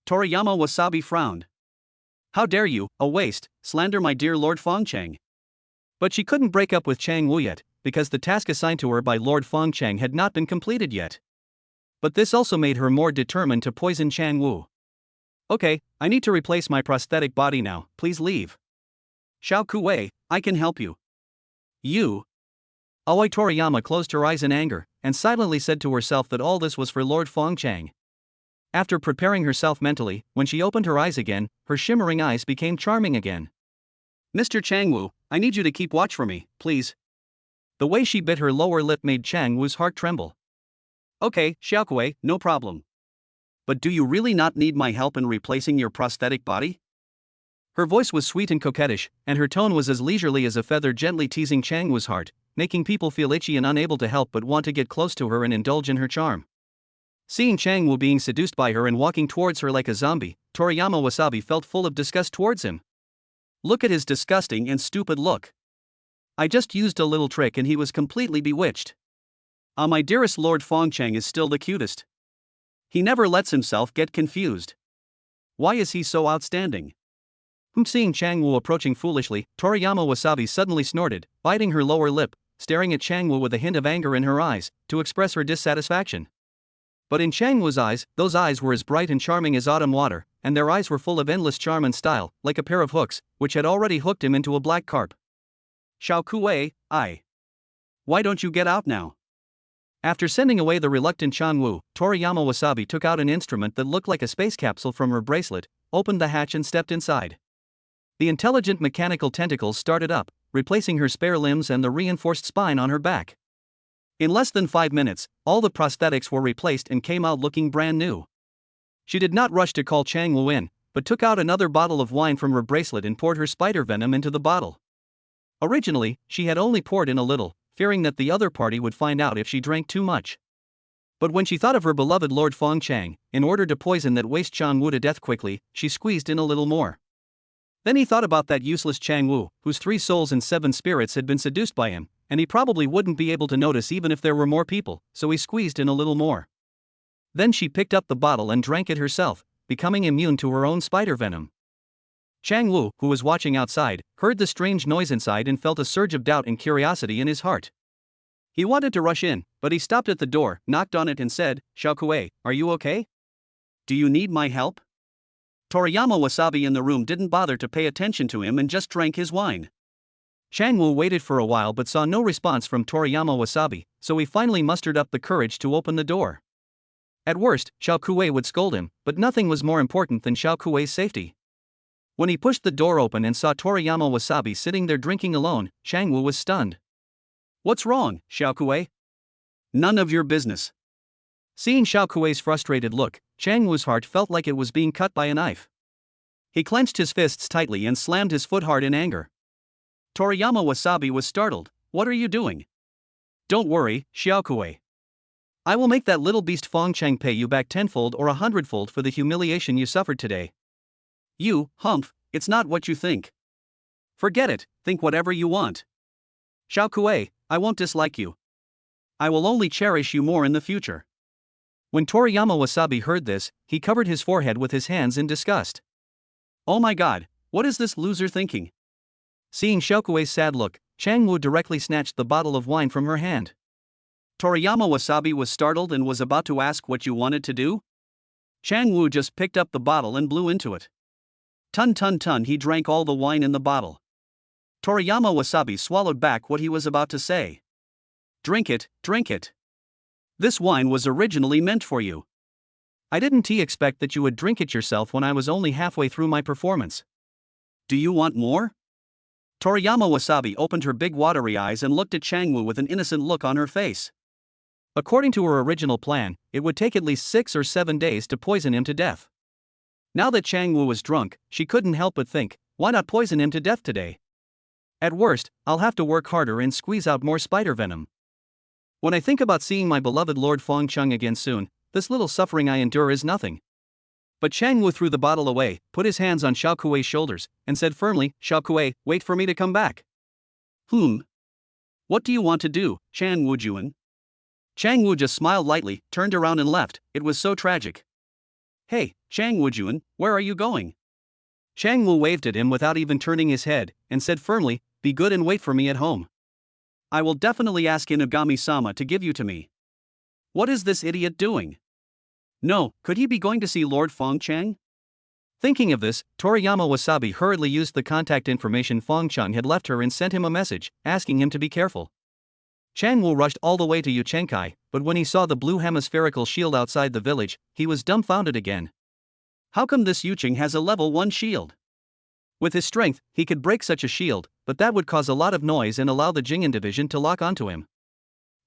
Toriyama Wasabi frowned. "How dare you, a waste, slander my dear Lord Fong Cheng?" But she couldn't break up with Chang Wu yet, because the task assigned to her by Lord Fong Cheng had not been completed yet. But this also made her more determined to poison Chang Wu. "Okay, I need to replace my prosthetic body now, please leave." "Xiaokue, I can help you." "You?" Aoi Toriyama closed her eyes in anger, and silently said to herself that all this was for Lord Fong Cheng. After preparing herself mentally, when she opened her eyes again, her shimmering eyes became charming again. "Mr. Chang Wu, I need you to keep watch for me, please." The way she bit her lower lip made Chang Wu's heart tremble. "Okay, Xiaokue, no problem. But do you really not need my help in replacing your prosthetic body?" Her voice was sweet and coquettish, and her tone was as leisurely as a feather gently teasing Chang Wu's heart, making people feel itchy and unable to help but want to get close to her and indulge in her charm. Seeing Chang Wu being seduced by her and walking towards her like a zombie, Toriyama Wasabi felt full of disgust towards him. Look at his disgusting and stupid look. I just used a little trick and he was completely bewitched. My dearest Lord Fong Cheng is still the cutest. He never lets himself get confused. Why is he so outstanding?" Seeing Chang Wu approaching foolishly, Toriyama Wasabi suddenly snorted, biting her lower lip, staring at Chang Wu with a hint of anger in her eyes, to express her dissatisfaction. But in Chang Wu's eyes, those eyes were as bright and charming as autumn water, and their eyes were full of endless charm and style, like a pair of hooks, which had already hooked him into a black carp. "Xiaokue, why don't you get out now?" After sending away the reluctant Chang Wu, Toriyama Wasabi took out an instrument that looked like a space capsule from her bracelet, opened the hatch and stepped inside. The intelligent mechanical tentacles started up, replacing her spare limbs and the reinforced spine on her back. In less than 5 minutes, all the prosthetics were replaced and came out looking brand new. She did not rush to call Chang Wu in, but took out another bottle of wine from her bracelet and poured her spider venom into the bottle. Originally, she had only poured in a little, fearing that the other party would find out if she drank too much. But when she thought of her beloved Lord Fong Cheng, in order to poison that waste Chang Wu to death quickly, she squeezed in a little more. Then he thought about that useless Chang Wu, whose 3 souls and 7 spirits had been seduced by him, and he probably wouldn't be able to notice even if there were more people, so he squeezed in a little more. Then she picked up the bottle and drank it herself, becoming immune to her own spider venom. Chang Wu, who was watching outside, heard the strange noise inside and felt a surge of doubt and curiosity in his heart. He wanted to rush in, but he stopped at the door, knocked on it and said, "Xiaokui, are you okay? Do you need my help?" Toriyama Wasabi in the room didn't bother to pay attention to him and just drank his wine. Changwu waited for a while but saw no response from Toriyama Wasabi, so he finally mustered up the courage to open the door. At worst, Xiaokui would scold him, but nothing was more important than Xiaokui's safety. When he pushed the door open and saw Toriyama Wasabi sitting there drinking alone, Changwu was stunned. "What's wrong, Xiaokui?" "None of your business." Seeing Xiaokui's frustrated look, Changwu's heart felt like it was being cut by a knife. He clenched his fists tightly and slammed his foot hard in anger. Toriyama Wasabi was startled. "What are you doing?" "Don't worry, Xiaokui. I will make that little beast Fong Cheng pay you back tenfold or 100-fold for the humiliation you suffered today." "You, humph, it's not what you think." "Forget it, think whatever you want." "Xiaokui, I won't dislike you. I will only cherish you more in the future." When Toriyama Wasabi heard this, he covered his forehead with his hands in disgust. "Oh my god, what is this loser thinking?" Seeing Xiaokui's sad look, Changwu directly snatched the bottle of wine from her hand. Toriyama Wasabi was startled and was about to ask what you wanted to do. Changwu just picked up the bottle and blew into it. Tun, he drank all the wine in the bottle. Toriyama Wasabi swallowed back what he was about to say. Drink it. This wine was originally meant for you." "I didn't expect that you would drink it yourself when I was only halfway through my performance." "Do you want more?" Toriyama Wasabi opened her big watery eyes and looked at Changwu with an innocent look on her face. According to her original plan, it would take at least 6 or 7 days to poison him to death. Now that Changwu was drunk, she couldn't help but think, why not poison him to death today? At worst, I'll have to work harder and squeeze out more spider venom. When I think about seeing my beloved Lord Fong Cheng again soon, this little suffering I endure is nothing. But Changwu threw the bottle away, put his hands on Xiaokui's shoulders, and said firmly, "Xiaokui, wait for me to come back." What do you want to do, Changwu Juan?" Changwu just smiled lightly, turned around and left. It was so tragic. "Hey, Changwu Juan, where are you going?" Changwu waved at him without even turning his head, and said firmly, "Be good and wait for me at home. I will definitely ask Inugami-sama to give you to me." "What is this idiot doing?" "No, could he be going to see Lord Fong Cheng?" Thinking of this, Toriyama Wasabi hurriedly used the contact information Fong Cheng had left her and sent him a message, asking him to be careful. Changwu rushed all the way to Yuchenkai, but when he saw the blue hemispherical shield outside the village, he was dumbfounded again. How come this Yucheng has a level 1 shield? With his strength, he could break such a shield, but that would cause a lot of noise and allow the Jing'an division to lock onto him.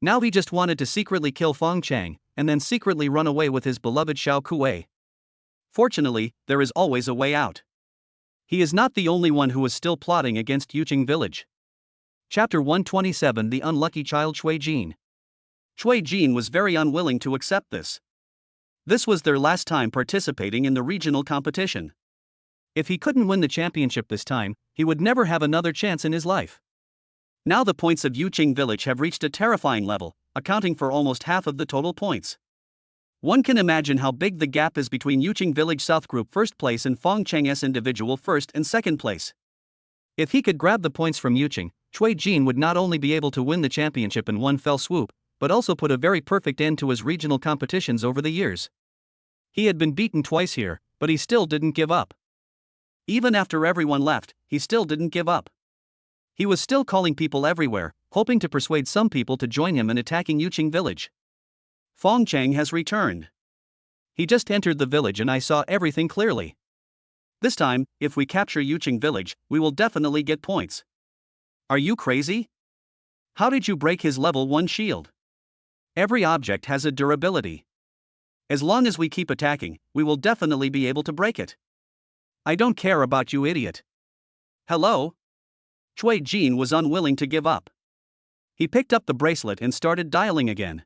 Now he just wanted to secretly kill Fong Cheng, and then secretly run away with his beloved Xiaokui. Fortunately, there is always a way out. He is not the only one who is still plotting against Yucheng village. Chapter 127 The Unlucky Child Shui Jin. Shui Jin was very unwilling to accept this. This was their last time participating in the regional competition. If he couldn't win the championship this time, he would never have another chance in his life. Now the points of Yucheng village have reached a terrifying level, accounting for almost half of the total points. One can imagine how big the gap is between Yucheng village South Group first place and Fong Cheng's individual first and second place. If he could grab the points from Yucheng, Shui Jin would not only be able to win the championship in one fell swoop, but also put a very perfect end to his regional competitions over the years. He had been beaten twice here, but he still didn't give up. Even after everyone left, he still didn't give up. He was still calling people everywhere, hoping to persuade some people to join him in attacking Yucheng village. Fong Cheng has returned. He just entered the village and I saw everything clearly. This time, if we capture Yucheng village, we will definitely get points. Are you crazy? How did you break his level 1 shield? Every object has a durability. As long as we keep attacking, we will definitely be able to break it. I don't care about you, idiot. Hello? Shui Jin was unwilling to give up. He picked up the bracelet and started dialing again.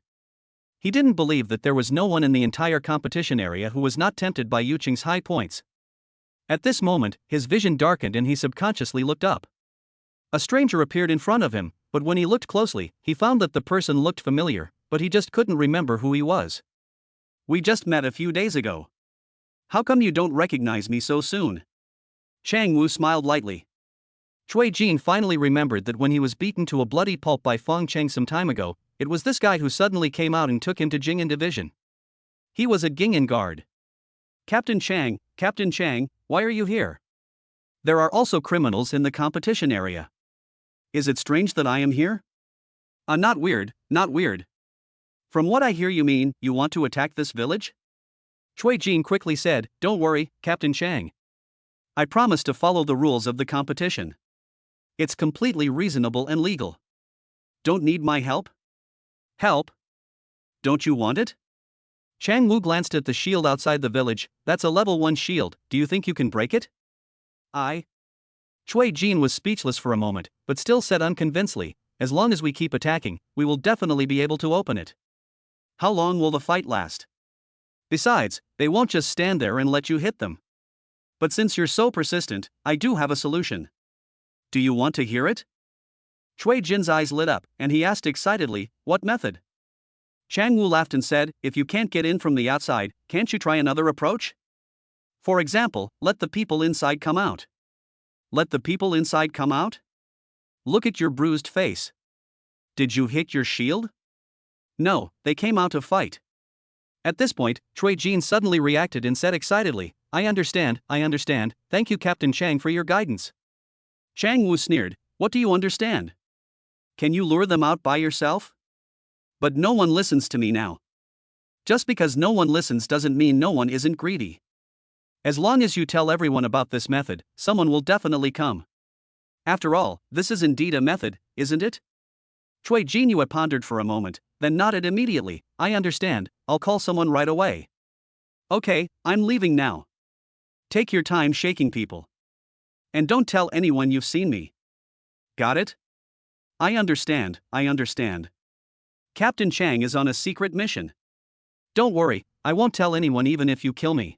He didn't believe that there was no one in the entire competition area who was not tempted by Yucheng's high points. At this moment, his vision darkened and he subconsciously looked up. A stranger appeared in front of him, but when he looked closely, he found that the person looked familiar, but he just couldn't remember who he was. We just met a few days ago. How come you don't recognize me so soon? Changwu smiled lightly. Shui Jin finally remembered that when he was beaten to a bloody pulp by Fong Cheng some time ago, it was this guy who suddenly came out and took him to Jing'an Division. He was a Gingan guard. Captain Chang, why are you here? There are also criminals in the competition area. Is it strange that I am here? Not weird. From what I hear, you mean you want to attack this village? Cui Jin quickly said, "Don't worry, Captain Chang. I promise to follow the rules of the competition. It's completely reasonable and legal. Don't need my help? Help? Don't you want it?" Chang Wu glanced at the shield outside the village. "That's a level 1 shield, do you think you can break it?" Cui Jin was speechless for a moment, but still said unconvincedly, "As long as we keep attacking, we will definitely be able to open it." How long will the fight last? Besides, they won't just stand there and let you hit them. But since you're so persistent, I do have a solution. Do you want to hear it? Cui Jin's eyes lit up, and he asked excitedly, "What method?" Chang Wu laughed and said, "If you can't get in from the outside, can't you try another approach? For example, let the people inside come out." Let the people inside come out? Look at your bruised face. Did you hit your shield? No, they came out to fight. At this point, Cui Jin suddenly reacted and said excitedly, I understand, thank you Captain Chang for your guidance." Chang Wu sneered, "What do you understand? Can you lure them out by yourself?" But no one listens to me now. Just because no one listens doesn't mean no one isn't greedy. As long as you tell everyone about this method, someone will definitely come. After all, this is indeed a method, isn't it? Cui Jin pondered for a moment, then nodded immediately. "I understand, I'll call someone right away." "Okay, I'm leaving now. Take your time shaking people. And don't tell anyone you've seen me. Got it?" I understand. Captain Chang is on a secret mission." "Don't worry, I won't tell anyone even if you kill me."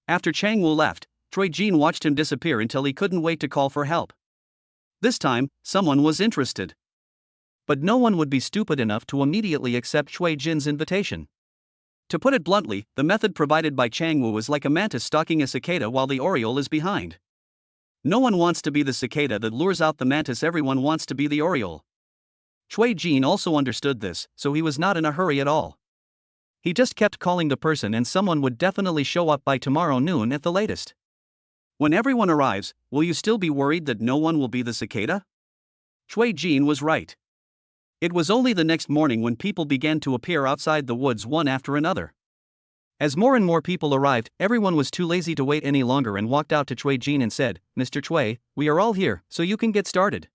After Chang Wu left, Cui Jin watched him disappear until he couldn't wait to call for help. This time, someone was interested. But no one would be stupid enough to immediately accept Cui Jin's invitation. To put it bluntly, the method provided by Chang Wu is like a mantis stalking a cicada while the oriole is behind. No one wants to be the cicada that lures out the mantis, everyone wants to be the oriole. Cui Jin also understood this, so he was not in a hurry at all. He just kept calling the person and someone would definitely show up by tomorrow noon at the latest. When everyone arrives, will you still be worried that no one will be the cicada? Cui Jin was right. It was only the next morning when people began to appear outside the woods one after another. As more and more people arrived, everyone was too lazy to wait any longer and walked out to Cui Jin and said, "Mr. Cui, we are all here, so you can get started."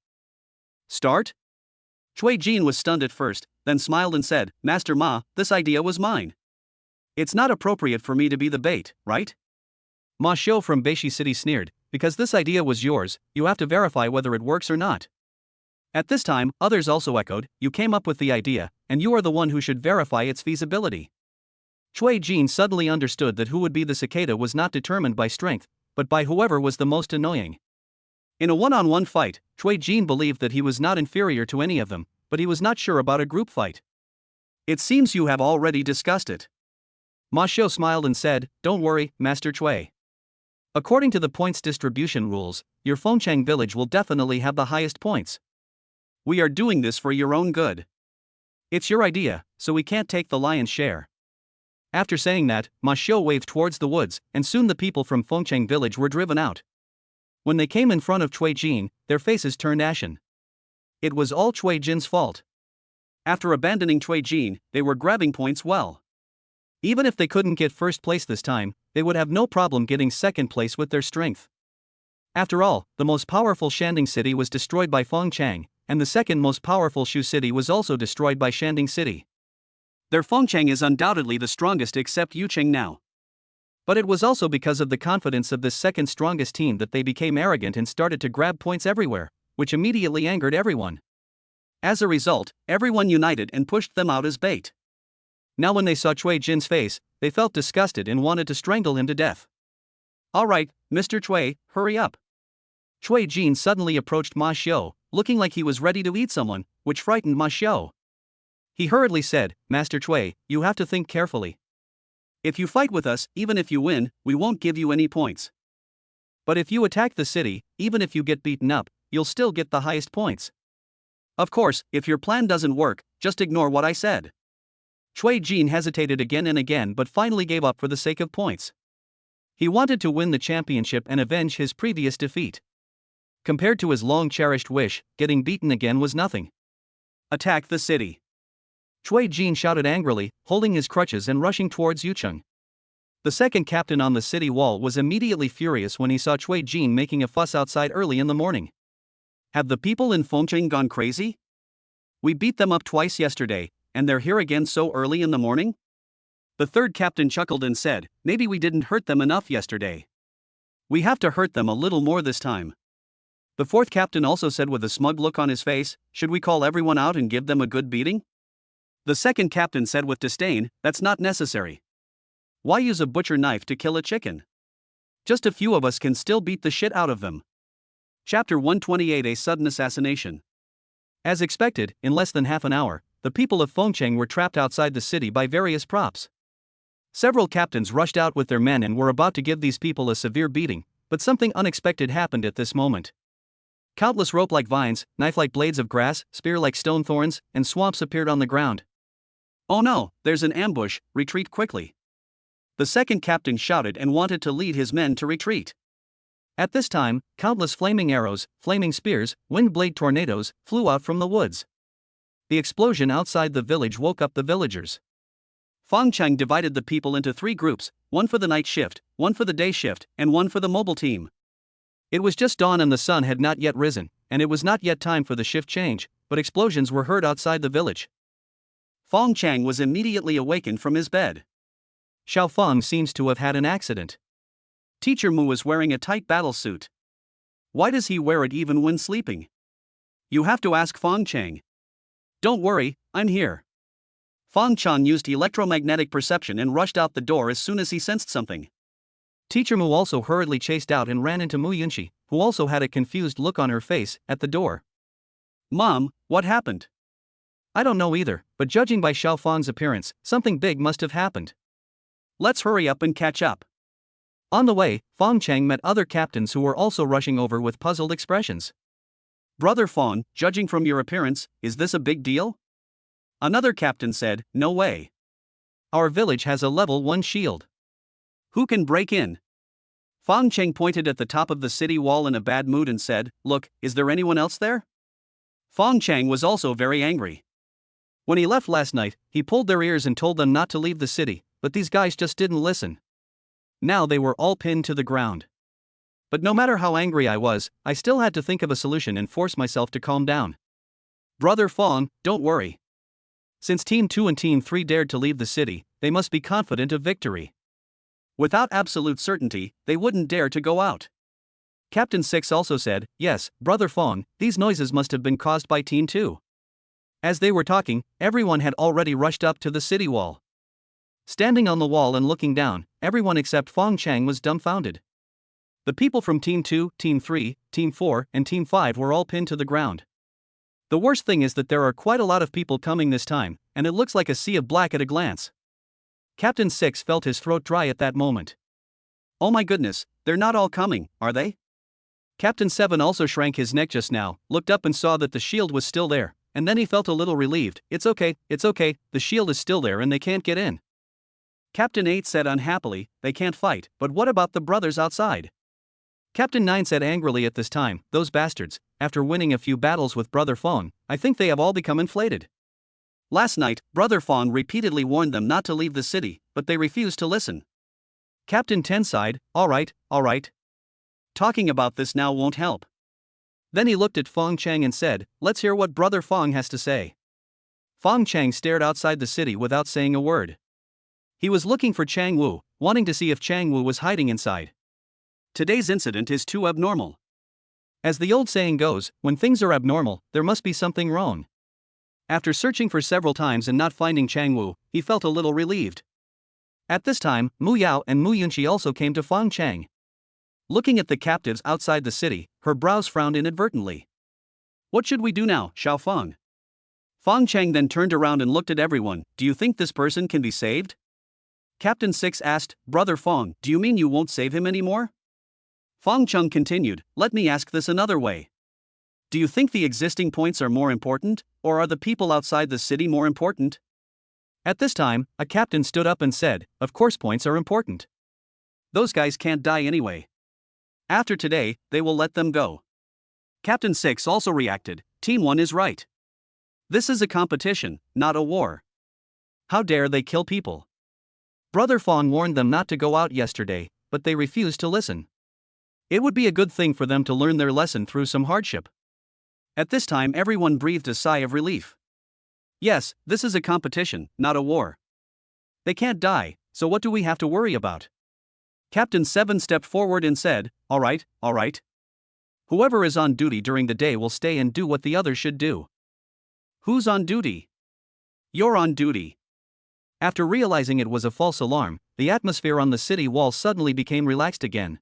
Start? Cui Jin was stunned at first, then smiled and said, "Master Ma, this idea was mine. It's not appropriate for me to be the bait, right?" Ma Xiu from Beishi City sneered, "Because this idea was yours, you have to verify whether it works or not." At this time, others also echoed, "You came up with the idea, and you are the one who should verify its feasibility." Cui Jin suddenly understood that who would be the cicada was not determined by strength, but by whoever was the most annoying. In a one-on-one fight, Cui Jin believed that he was not inferior to any of them, but he was not sure about a group fight. "It seems you have already discussed it." Ma Xiu smiled and said, "Don't worry, Master Cui. According to the points distribution rules, your Fong Cheng village will definitely have the highest points. We are doing this for your own good. It's your idea, so we can't take the lion's share." After saying that, Ma Xiu waved towards the woods, and soon the people from Fong Cheng village were driven out. When they came in front of Cui Jin, their faces turned ashen. It was all Cui Jin's fault. After abandoning Cui Jin, they were grabbing points well. Even if they couldn't get first place this time, they would have no problem getting second place with their strength. After all, the most powerful Shanding city was destroyed by Fong Cheng, and the second most powerful Shu city was also destroyed by Shanding city. Their Fong Cheng is undoubtedly the strongest except Yucheng now. But it was also because of the confidence of this second strongest team that they became arrogant and started to grab points everywhere, which immediately angered everyone. As a result, everyone united and pushed them out as bait. Now when they saw Cui Jin's face, they felt disgusted and wanted to strangle him to death. "All right, Mr. Cui, hurry up." Cui Jin suddenly approached Ma Xiu, looking like he was ready to eat someone, which frightened Ma Xiu. He hurriedly said, "Master Cui, you have to think carefully. If you fight with us, even if you win, we won't give you any points. But if you attack the city, even if you get beaten up, you'll still get the highest points. Of course, if your plan doesn't work, just ignore what I said. Cui Jin hesitated again and again but finally gave up for the sake of points. He wanted to win the championship and avenge his previous defeat. Compared to his long-cherished wish, getting beaten again was nothing. Attack the city! Cui Jin shouted angrily, holding his crutches and rushing towards Yucheng. The second captain on the city wall was immediately furious when he saw Cui Jin making a fuss outside early in the morning. Have the people in Fong Cheng gone crazy? We beat them up twice yesterday, and they're here again so early in the morning? The third captain chuckled and said, maybe we didn't hurt them enough yesterday. We have to hurt them a little more this time. The fourth captain also said with a smug look on his face, should we call everyone out and give them a good beating? The second captain said with disdain, that's not necessary. Why use a butcher knife to kill a chicken? Just a few of us can still beat the shit out of them. Chapter 128: A Sudden Assassination. As expected, in less than half an hour, the people of Fong Cheng were trapped outside the city by various props. Several captains rushed out with their men and were about to give these people a severe beating, but something unexpected happened at this moment. Countless rope-like vines, knife-like blades of grass, spear-like stone thorns, and swamps appeared on the ground. Oh no, there's an ambush, retreat quickly. The second captain shouted and wanted to lead his men to retreat. At this time, countless flaming arrows, flaming spears, wind blade tornadoes, flew out from the woods. The explosion outside the village woke up the villagers. Fong Cheng divided the people into 3 groups, one for the night shift, one for the day shift, and one for the mobile team. It was just dawn and the sun had not yet risen, and it was not yet time for the shift change, but explosions were heard outside the village. Fong Cheng was immediately awakened from his bed. Xiao Feng seems to have had an accident. Teacher Mu was wearing a tight battle suit. Why does he wear it even when sleeping? You have to ask Fong Cheng. Don't worry, I'm here. Fong Cheng used electromagnetic perception and rushed out the door as soon as he sensed something. Teacher Mu also hurriedly chased out and ran into Mu Yunxi, who also had a confused look on her face, at the door. Mom, what happened? I don't know either, but judging by Xiao Feng's appearance, something big must have happened. Let's hurry up and catch up. On the way, Fong Cheng met other captains who were also rushing over with puzzled expressions. Brother Fong, judging from your appearance, is this a big deal? Another captain said, no way. Our village has a level 1 shield. Who can break in? Fong Cheng pointed at the top of the city wall in a bad mood and said, look, is there anyone else there? Fong Cheng was also very angry. When he left last night, he pulled their ears and told them not to leave the city, but these guys just didn't listen. Now they were all pinned to the ground. But no matter how angry I was, I still had to think of a solution and force myself to calm down. Brother Fong, don't worry. Since Team 2 and Team 3 dared to leave the city, they must be confident of victory. Without absolute certainty, they wouldn't dare to go out. Captain 6 also said, yes, Brother Fong, these noises must have been caused by Team 2. As they were talking, everyone had already rushed up to the city wall. Standing on the wall and looking down, everyone except Fong Cheng was dumbfounded. The people from Team 2, Team 3, Team 4, and Team 5 were all pinned to the ground. The worst thing is that there are quite a lot of people coming this time, and it looks like a sea of black at a glance. Captain 6 felt his throat dry at that moment. Oh my goodness, they're not all coming, are they? Captain 7 also shrank his neck just now, looked up and saw that the shield was still there, and then he felt a little relieved. It's okay, the shield is still there and they can't get in. Captain 8 said unhappily, they can't fight, but what about the brothers outside? Captain 9 said angrily at this time, those bastards, after winning a few battles with Brother Fong, I think they have all become inflated. Last night, Brother Fong repeatedly warned them not to leave the city, but they refused to listen. Captain 10 sighed, all right. Talking about this now won't help. Then he looked at Fong Cheng and said, let's hear what Brother Fong has to say. Fong Cheng stared outside the city without saying a word. He was looking for Chang Wu, wanting to see if Chang Wu was hiding inside. Today's incident is too abnormal. As the old saying goes, when things are abnormal, there must be something wrong. After searching for several times and not finding Chang Wu, he felt a little relieved. At this time, Mu Yao and Mu Yunxi also came to Fong Cheng. Looking at the captives outside the city, her brows frowned inadvertently. What should we do now, Xiao Feng? Fong Cheng then turned around and looked at everyone. Do you think this person can be saved? Captain 6 asked, Brother Fong, do you mean you won't save him anymore? Fong Cheng continued, let me ask this another way. Do you think the existing points are more important, or are the people outside the city more important? At this time, a captain stood up and said, "Of course points are important. Those guys can't die anyway. After today, they will let them go." Captain 6 also reacted, "Team 1 is right. This is a competition, not a war. How dare they kill people?" Brother Fong warned them not to go out yesterday, but they refused to listen. It would be a good thing for them to learn their lesson through some hardship. At this time, everyone breathed a sigh of relief. Yes, this is a competition, not a war. They can't die, so what do we have to worry about? Captain 7 stepped forward and said, all right. Whoever is on duty during the day will stay and do what the others should do." "Who's on duty?" "You're on duty." After realizing it was a false alarm, the atmosphere on the city wall suddenly became relaxed again.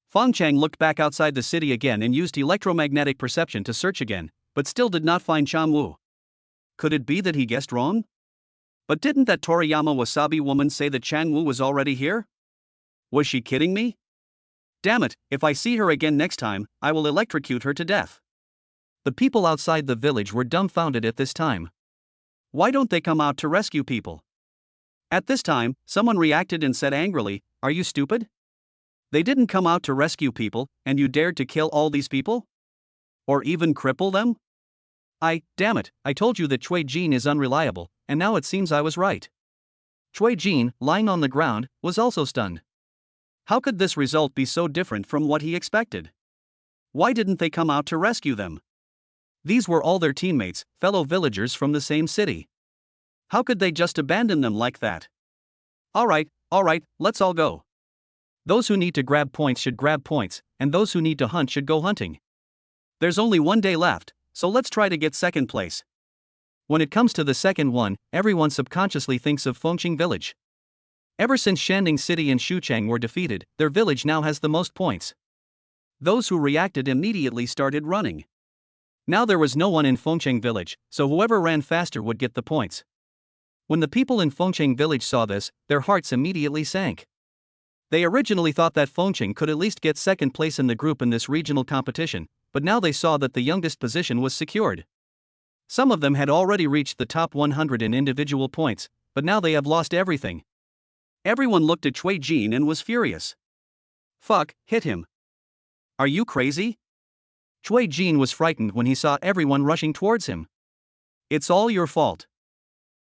Fong Cheng looked back outside the city again and used electromagnetic perception to search again, but still did not find Chang Wu. Could it be that he guessed wrong? But didn't that Toriyama Wasabi woman say that Chang Wu was already here? Was she kidding me? Damn it, if I see her again next time, I will electrocute her to death. The people outside the village were dumbfounded at this time. Why don't they come out to rescue people? At this time, someone reacted and said angrily, "Are you stupid? They didn't come out to rescue people, and you dared to kill all these people? Or even cripple them?" Damn it, I told you that Cui Jin is unreliable, and now it seems I was right." Cui Jin, lying on the ground, was also stunned. How could this result be so different from what he expected? Why didn't they come out to rescue them? These were all their teammates, fellow villagers from the same city. How could they just abandon them like that? All right, let's all go. Those who need to grab points should grab points, and those who need to hunt should go hunting. There's only one day left, so let's try to get second place. When it comes to the second one, everyone subconsciously thinks of Fong Cheng village. Ever since Shanding City and Shucheng were defeated, their village now has the most points. Those who reacted immediately started running. Now there was no one in Fong Cheng village, so whoever ran faster would get the points. When the people in Fong Cheng village saw this, their hearts immediately sank. They originally thought that Fong Cheng could at least get second place in the group in this regional competition, but now they saw that the youngest position was secured. Some of them had already reached the top 100 in individual points, but now they have lost everything. Everyone looked at Cui Jin and was furious. Fuck, hit him. Are you crazy? Cui Jin was frightened when he saw everyone rushing towards him. It's all your fault.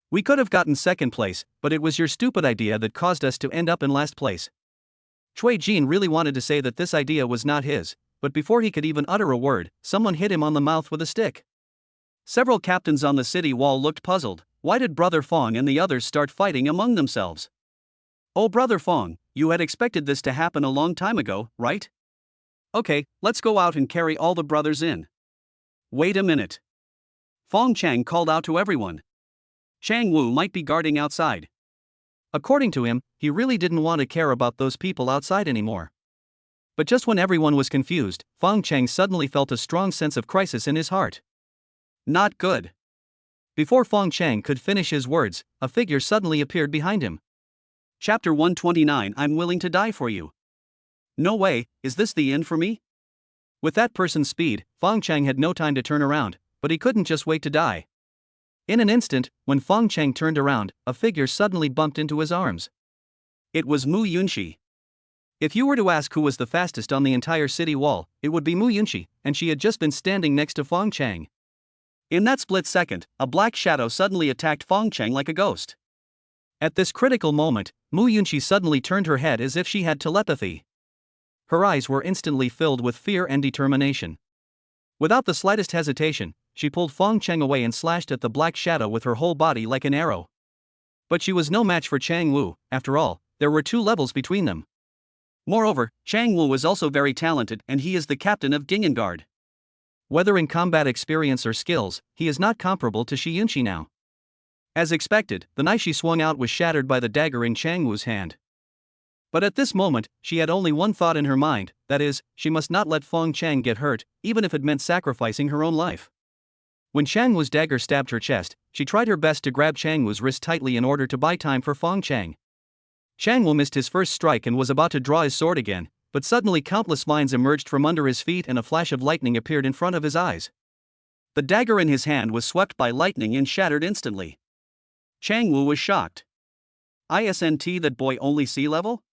We could have gotten second place, but it was your stupid idea that caused us to end up in last place. Cui Jin really wanted to say that this idea was not his, but before he could even utter a word, someone hit him on the mouth with a stick. Several captains on the city wall looked puzzled. Why did Brother Fong and the others start fighting among themselves? Oh, Brother Fong, you had expected this to happen a long time ago, right? Okay, let's go out and carry all the brothers in. Wait a minute. Fong Cheng called out to everyone. Chang Wu might be guarding outside. According to him, he really didn't want to care about those people outside anymore. But just when everyone was confused, Fong Cheng suddenly felt a strong sense of crisis in his heart. Not good. Before Fong Cheng could finish his words, a figure suddenly appeared behind him. Chapter 129, I'm willing to die for you. No way, is this the end for me? With that person's speed, Fong Cheng had no time to turn around, but he couldn't just wait to die. In an instant, when Fong Cheng turned around, a figure suddenly bumped into his arms. It was Mu Yunxi. If you were to ask who was the fastest on the entire city wall, it would be Mu Yunxi, and she had just been standing next to Fong Cheng. In that split second, a black shadow suddenly attacked Fong Cheng like a ghost. At this critical moment, Mu Yunxi suddenly turned her head as if she had telepathy. Her eyes were instantly filled with fear and determination. Without the slightest hesitation, she pulled Fong Cheng away and slashed at the black shadow with her whole body like an arrow. But she was no match for Chang Wu. After all, there were 2 levels between them. Moreover, Chang Wu was also very talented and he is the captain of Gingan. Whether in combat experience or skills, he is not comparable to Shi Yunxi now. As expected, the knife she swung out was shattered by the dagger in Chang Wu's hand. But at this moment, she had only one thought in her mind, that is, she must not let Fong Cheng get hurt, even if it meant sacrificing her own life. When Chang Wu's dagger stabbed her chest, she tried her best to grab Chang Wu's wrist tightly in order to buy time for Fong Cheng. Chang Wu missed his first strike and was about to draw his sword again, but suddenly countless vines emerged from under his feet and a flash of lightning appeared in front of his eyes. The dagger in his hand was swept by lightning and shattered instantly. Chang Wu was shocked. Isn't that boy only sea level?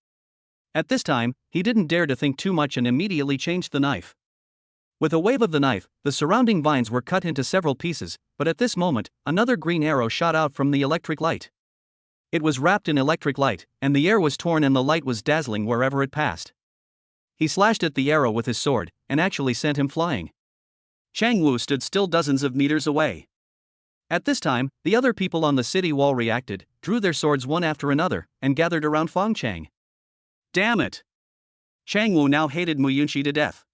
At this time, he didn't dare to think too much and immediately changed the knife. With a wave of the knife, the surrounding vines were cut into several pieces, but at this moment, another green arrow shot out from the electric light. It was wrapped in electric light, and the air was torn and the light was dazzling wherever it passed. He slashed at the arrow with his sword, and actually sent him flying. Chang Wu stood still dozens of meters away. At this time, the other people on the city wall reacted, drew their swords one after another, and gathered around Fong Cheng. Damn it! Chang Wu now hated Yunxi to death.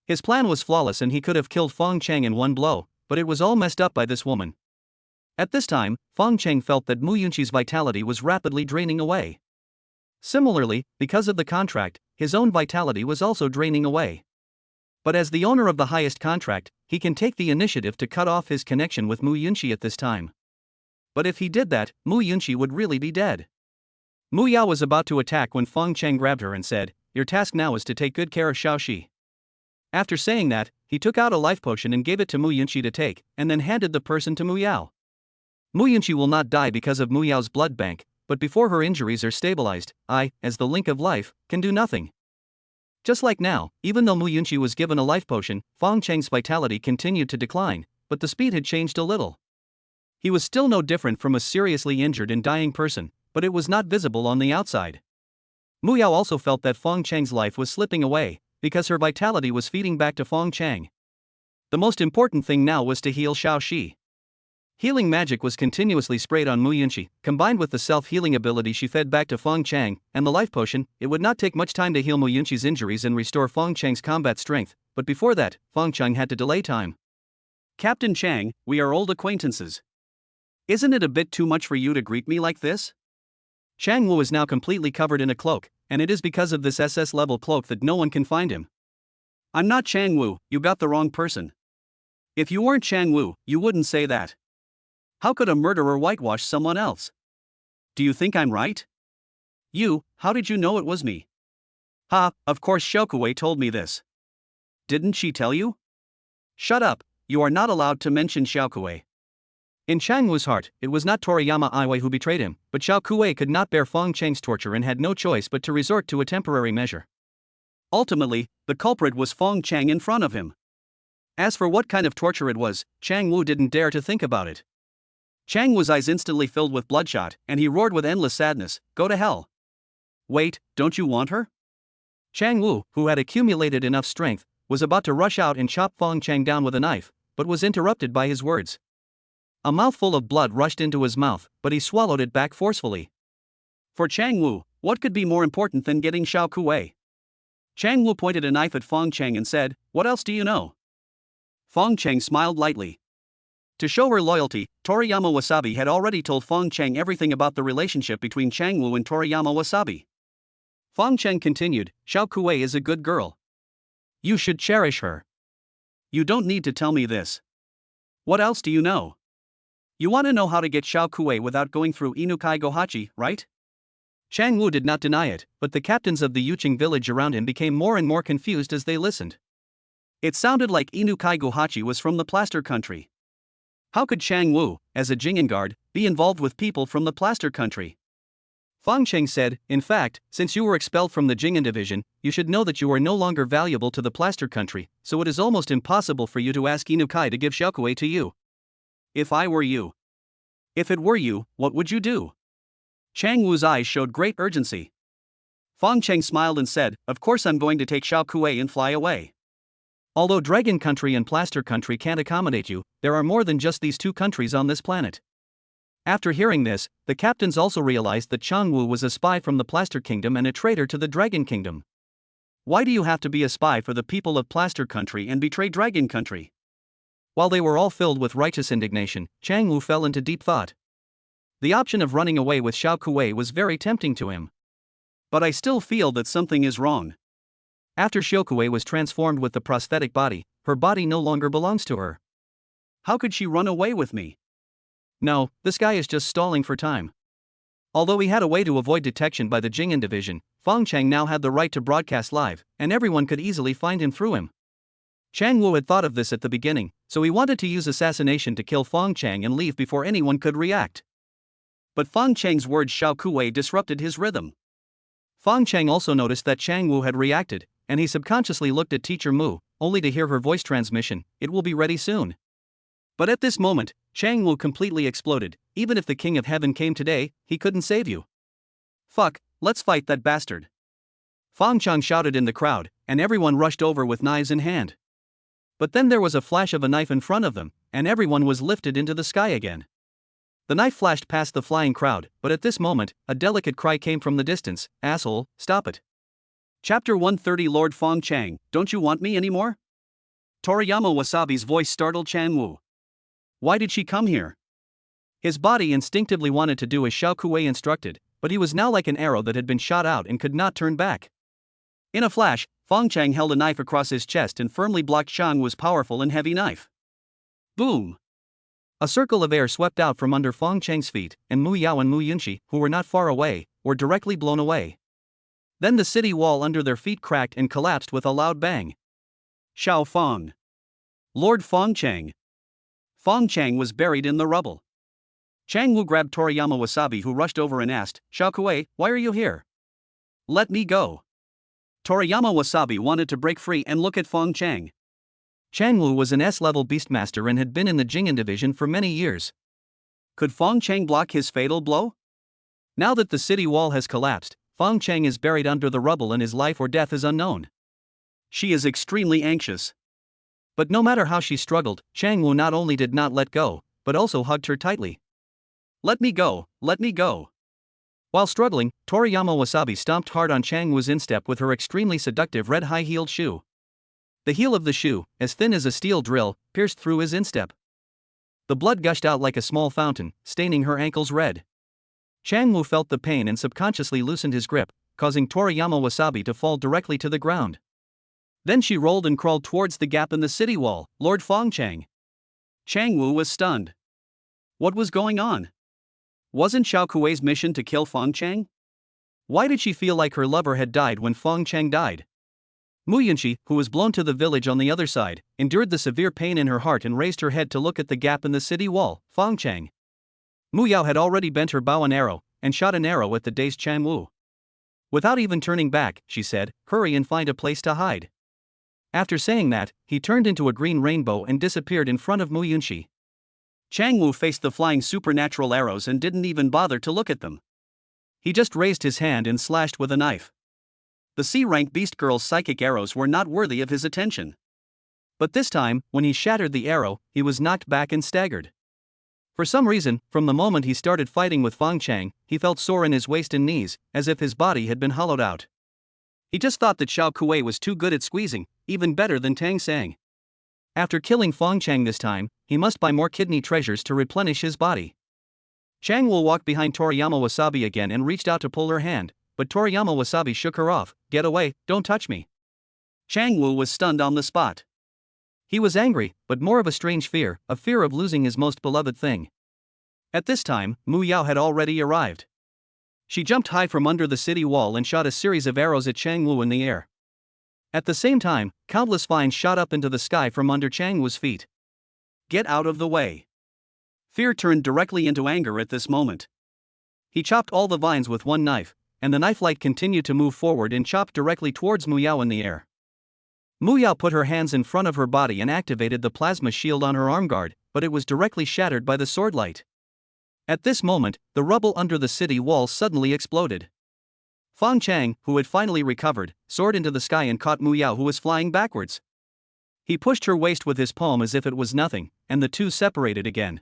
His plan was flawless and he could have killed Fong Cheng in one blow, but it was all messed up by this woman. At this time, Fong Cheng felt that Yunxi's vitality was rapidly draining away. Similarly, because of the contract, his own vitality was also draining away. But as the owner of the highest contract, he can take the initiative to cut off his connection with Yunxi at this time. But if he did that, Yunxi would really be dead. Yao was about to attack when Fong Cheng grabbed her and said, "Your task now is to take good care of Xiaoxi." After saying that, he took out a life potion and gave it to Yunxi to take, and then handed the person to Yao. Yunxi will not die because of Yao's blood bank, but before her injuries are stabilized, I, as the link of life, can do nothing. Just like now, even though Yunxi was given a life potion, Fong Cheng's vitality continued to decline, but the speed had changed a little. He was still no different from a seriously injured and dying person, but it was not visible on the outside. Yao also felt that Fong Cheng's life was slipping away, because her vitality was feeding back to Fong Cheng. The most important thing now was to heal Xiaoxi. Healing magic was continuously sprayed on Yunxi, combined with the self-healing ability she fed back to Fong Cheng, and the life potion. It would not take much time to heal Yunxi's injuries and restore Fong Cheng's combat strength, but before that, Fong Cheng had to delay time. Captain Chang, we are old acquaintances. Isn't it a bit too much for you to greet me like this? Chang Wu is now completely covered in a cloak, and it is because of this SS-level cloak that no one can find him. I'm not Chang Wu, you got the wrong person. If you weren't Chang Wu, you wouldn't say that. How could a murderer whitewash someone else? Do you think I'm right? How did you know it was me? Ha, of course Xiaokuei told me this. Didn't she tell you? Shut up, you are not allowed to mention Xiaokuei. In Chang Wu's heart, it was not Toriyama Iwei who betrayed him, but Xiaokuei could not bear Fong Cheng's torture and had no choice but to resort to a temporary measure. Ultimately, the culprit was Fong Cheng in front of him. As for what kind of torture it was, Chang Wu didn't dare to think about it. Chang Wu's eyes instantly filled with bloodshot, and he roared with endless sadness, "Go to hell." Wait, don't you want her? Chang Wu, who had accumulated enough strength, was about to rush out and chop Fong Cheng down with a knife, but was interrupted by his words. A mouthful of blood rushed into his mouth, but he swallowed it back forcefully. For Chang Wu, what could be more important than getting Xiaokuei? Chang Wu pointed a knife at Fong Cheng and said, "What else do you know?" Fong Cheng smiled lightly. To show her loyalty, Toriyama Wasabi had already told Fong Cheng everything about the relationship between Chang Wu and Toriyama Wasabi. Fong Cheng continued, "Xiaokuei is a good girl. You should cherish her. You don't need to tell me this. What else do you know? You want to know how to get Xiaokuei without going through Inukai Gohachi, right?" Chang Wu did not deny it, but the captains of the Yuqing village around him became more and more confused as they listened. It sounded like Inukai Gohachi was from the plaster country. How could Chang Wu, as a Jingen guard, be involved with people from the plaster country? Fong Cheng said, "In fact, since you were expelled from the Jingen division, you should know that you are no longer valuable to the plaster country, so it is almost impossible for you to ask Inukai to give Xiaokuei to you." If I were you. If it were you, what would you do? Chang Wu's eyes showed great urgency. Fong Cheng smiled and said, "Of course I'm going to take Xiaokuei and fly away." Although Dragon Country and Plaster Country can't accommodate you, there are more than just these two countries on this planet. After hearing this, the captains also realized that Chang Wu was a spy from the Plaster Kingdom and a traitor to the Dragon Kingdom. Why do you have to be a spy for the people of Plaster Country and betray Dragon Country? While they were all filled with righteous indignation, Chang Wu fell into deep thought. The option of running away with Xiaokuei was very tempting to him. But I still feel that something is wrong. After Xiaokuei was transformed with the prosthetic body, her body no longer belongs to her. How could she run away with me? No, this guy is just stalling for time. Although he had a way to avoid detection by the Jing'an division, Fong Cheng now had the right to broadcast live, and everyone could easily find him through him. Chang Wu had thought of this at the beginning, so he wanted to use assassination to kill Fong Cheng and leave before anyone could react. But Fong Cheng's words Xiao Kuwei disrupted his rhythm. Fong Cheng also noticed that Chang Wu had reacted, and he subconsciously looked at Teacher Mu, only to hear her voice transmission, "It will be ready soon." But at this moment, Chang Wu completely exploded. "Even if the King of Heaven came today, he couldn't save you. Fuck, let's fight that bastard." Fong Cheng shouted in the crowd, and everyone rushed over with knives in hand. But then there was a flash of a knife in front of them, and everyone was lifted into the sky again. The knife flashed past the flying crowd, but at this moment, a delicate cry came from the distance, "Asshole, stop it." Chapter 130 Lord Fong Cheng, don't you want me anymore? Toriyama Wasabi's voice startled Chang Wu. Why did she come here? His body instinctively wanted to do as Xiao Kuei instructed, but he was now like an arrow that had been shot out and could not turn back. In a flash, Fong Cheng held a knife across his chest and firmly blocked Chang Wu's powerful and heavy knife. Boom! A circle of air swept out from under Fong Cheng's feet, and Mu Yao and Mu Yunxi, who were not far away, were directly blown away. Then the city wall under their feet cracked and collapsed with a loud bang. Xiao Fong. Lord Fong Cheng. Fong Cheng was buried in the rubble. Chang Wu grabbed Toriyama Wasabi, who rushed over and asked, "Xiao Kuei, why are you here?" "Let me go." Toriyama Wasabi wanted to break free and look at Fong Cheng. Chang Wu was an S-level beastmaster and had been in the Jing'an division for many years. Could Fong Cheng block his fatal blow? Now that the city wall has collapsed, Fong Cheng is buried under the rubble and his life or death is unknown. She is extremely anxious. But no matter how she struggled, Chang Wu not only did not let go, but also hugged her tightly. "Let me go, let me go." While struggling, Toriyama Wasabi stomped hard on Chang Wu's instep with her extremely seductive red high-heeled shoe. The heel of the shoe, as thin as a steel drill, pierced through his instep. The blood gushed out like a small fountain, staining her ankles red. Chang Wu felt the pain and subconsciously loosened his grip, causing Toriyama Wasabi to fall directly to the ground. Then she rolled and crawled towards the gap in the city wall. Lord Fong Cheng. Chang Wu was stunned. What was going on? Wasn't Xiao Kuei's mission to kill Fong Cheng? Why did she feel like her lover had died when Fong Cheng died? Mu Yunxi, who was blown to the village on the other side, endured the severe pain in her heart and raised her head to look at the gap in the city wall. Fong Cheng. Mu Yao had already bent her bow and arrow, and shot an arrow at the dazed Chang Wu. Without even turning back, she said, "Hurry and find a place to hide." After saying that, he turned into a green rainbow and disappeared in front of Mu Yunxi. Chang Wu faced the flying supernatural arrows and didn't even bother to look at them. He just raised his hand and slashed with a knife. The C-rank beast girl's psychic arrows were not worthy of his attention. But this time, when he shattered the arrow, he was knocked back and staggered. For some reason, from the moment he started fighting with Fong Cheng, he felt sore in his waist and knees, as if his body had been hollowed out. He just thought that Xiao Kuei was too good at squeezing, even better than Tang Sang. After killing Fong Cheng this time, he must buy more kidney treasures to replenish his body. Chang Wu walked behind Toriyama Wasabi again and reached out to pull her hand, but Toriyama Wasabi shook her off. "Get away, don't touch me." Chang Wu was stunned on the spot. He was angry, but more of a strange fear, a fear of losing his most beloved thing. At this time, Mu Yao had already arrived. She jumped high from under the city wall and shot a series of arrows at Chang Wu in the air. At the same time, countless vines shot up into the sky from under Chang Wu's feet. "Get out of the way." Fear turned directly into anger at this moment. He chopped all the vines with one knife, and the knife light continued to move forward and chopped directly towards Mu Yao in the air. Mu Yao put her hands in front of her body and activated the plasma shield on her arm guard, but it was directly shattered by the sword light. At this moment, the rubble under the city wall suddenly exploded. Fong Cheng, who had finally recovered, soared into the sky and caught Mu Yao, who was flying backwards. He pushed her waist with his palm as if it was nothing, and the two separated again.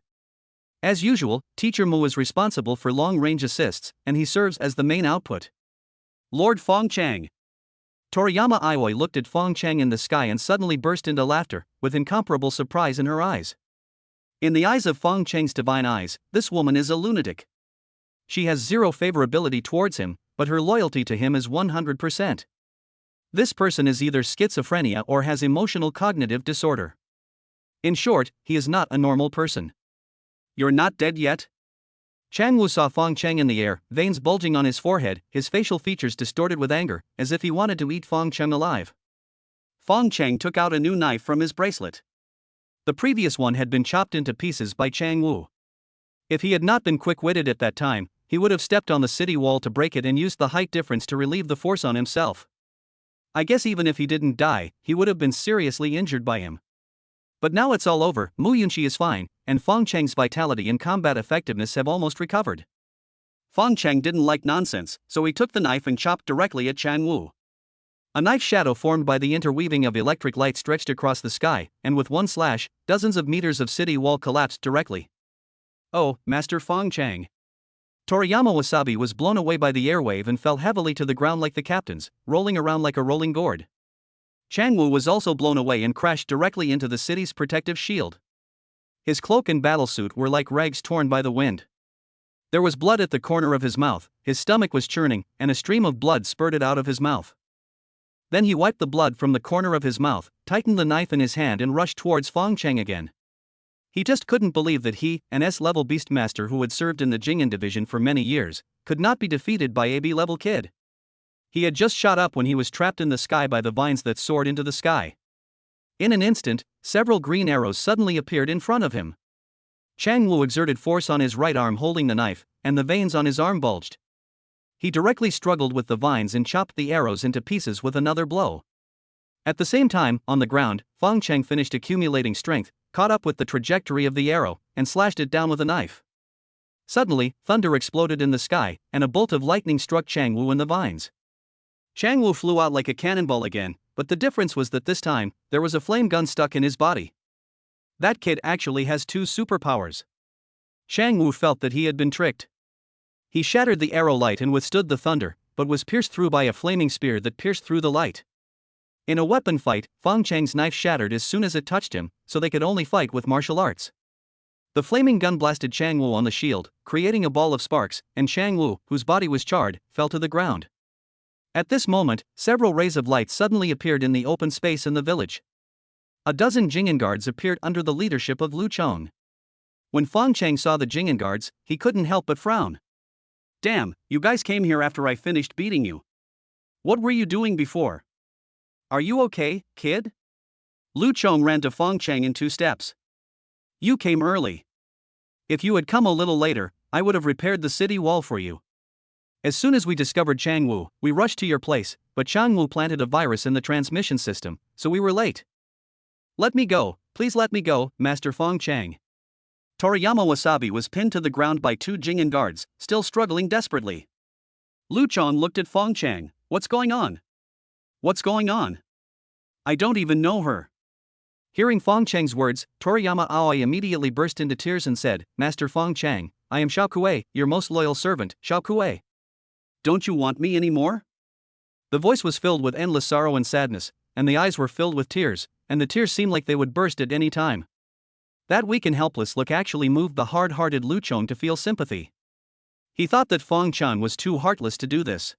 As usual, Teacher Mu is responsible for long-range assists, and he serves as the main output. Lord Fong Cheng. Toriyama Ioi looked at Fong Cheng in the sky and suddenly burst into laughter, with incomparable surprise in her eyes. In the eyes of Fong Cheng's divine eyes, this woman is a lunatic. She has zero favorability towards him, but her loyalty to him is 100%. This person is either schizophrenia or has emotional cognitive disorder. In short, he is not a normal person. "You're not dead yet?" Chang Wu saw Fong Cheng in the air, veins bulging on his forehead, his facial features distorted with anger, as if he wanted to eat Fong Cheng alive. Fong Cheng took out a new knife from his bracelet. The previous one had been chopped into pieces by Chang Wu. If he had not been quick-witted at that time, he would have stepped on the city wall to break it and used the height difference to relieve the force on himself. I guess even if he didn't die, he would have been seriously injured by him. But now it's all over, Yunxi is fine, and Fong Cheng's vitality and combat effectiveness have almost recovered. Fong Cheng didn't like nonsense, so he took the knife and chopped directly at Chang Wu. A knife shadow formed by the interweaving of electric light stretched across the sky, and with one slash, dozens of meters of city wall collapsed directly. Oh, Master Fong Cheng. Toriyama Wasabi was blown away by the airwave and fell heavily to the ground like the captain's, rolling around like a rolling gourd. Chang Wu was also blown away and crashed directly into the city's protective shield. His cloak and battlesuit were like rags torn by the wind. There was blood at the corner of his mouth, his stomach was churning, and a stream of blood spurted out of his mouth. Then he wiped the blood from the corner of his mouth, tightened the knife in his hand and rushed towards Fong Cheng again. He just couldn't believe that he, an S-level beastmaster who had served in the Jing'an division for many years, could not be defeated by a B-level kid. He had just shot up when he was trapped in the sky by the vines that soared into the sky. In an instant, several green arrows suddenly appeared in front of him. Chang Wu exerted force on his right arm holding the knife, and the veins on his arm bulged. He directly struggled with the vines and chopped the arrows into pieces with another blow. At the same time, on the ground, Fong Cheng finished accumulating strength, caught up with the trajectory of the arrow, and slashed it down with a knife. Suddenly, thunder exploded in the sky, and a bolt of lightning struck Chang Wu in the vines. Chang Wu flew out like a cannonball again, but the difference was that this time, there was a flame gun stuck in his body. That kid actually has 2 superpowers. Chang Wu felt that he had been tricked. He shattered the arrow light and withstood the thunder, but was pierced through by a flaming spear that pierced through the light. In a weapon fight, Fong Cheng's knife shattered as soon as it touched him, so they could only fight with martial arts. The flaming gun blasted Chang Wu on the shield, creating a ball of sparks, and Chang Wu, whose body was charred, fell to the ground. At this moment, several rays of light suddenly appeared in the open space in the village. A dozen Jing'an guards appeared under the leadership of Lu Chong. When Fong Cheng saw the Jing'an guards, he couldn't help but frown. Damn, you guys came here after I finished beating you. What were you doing before? Are you okay, kid? Lu Chong ran to Fong Cheng in 2 steps. You came early. If you had come a little later, I would have repaired the city wall for you. As soon as we discovered Chang Wu, we rushed to your place, but Chang Wu planted a virus in the transmission system, so we were late. Let me go, please let me go, Master Fong Cheng. Toriyama Wasabi was pinned to the ground by 2 Jing'an guards, still struggling desperately. Lu Chong looked at Fong Cheng. What's going on? What's going on? I don't even know her. Hearing Fong Cheng's words, Toriyama Aoi immediately burst into tears and said, Master Fong Cheng, I am Xiao Kuei, your most loyal servant, Xiao Kuei. Don't you want me anymore? The voice was filled with endless sorrow and sadness, and the eyes were filled with tears, and the tears seemed like they would burst at any time. That weak and helpless look actually moved the hard-hearted Lu Chong to feel sympathy. He thought that Fong Cheng was too heartless to do this.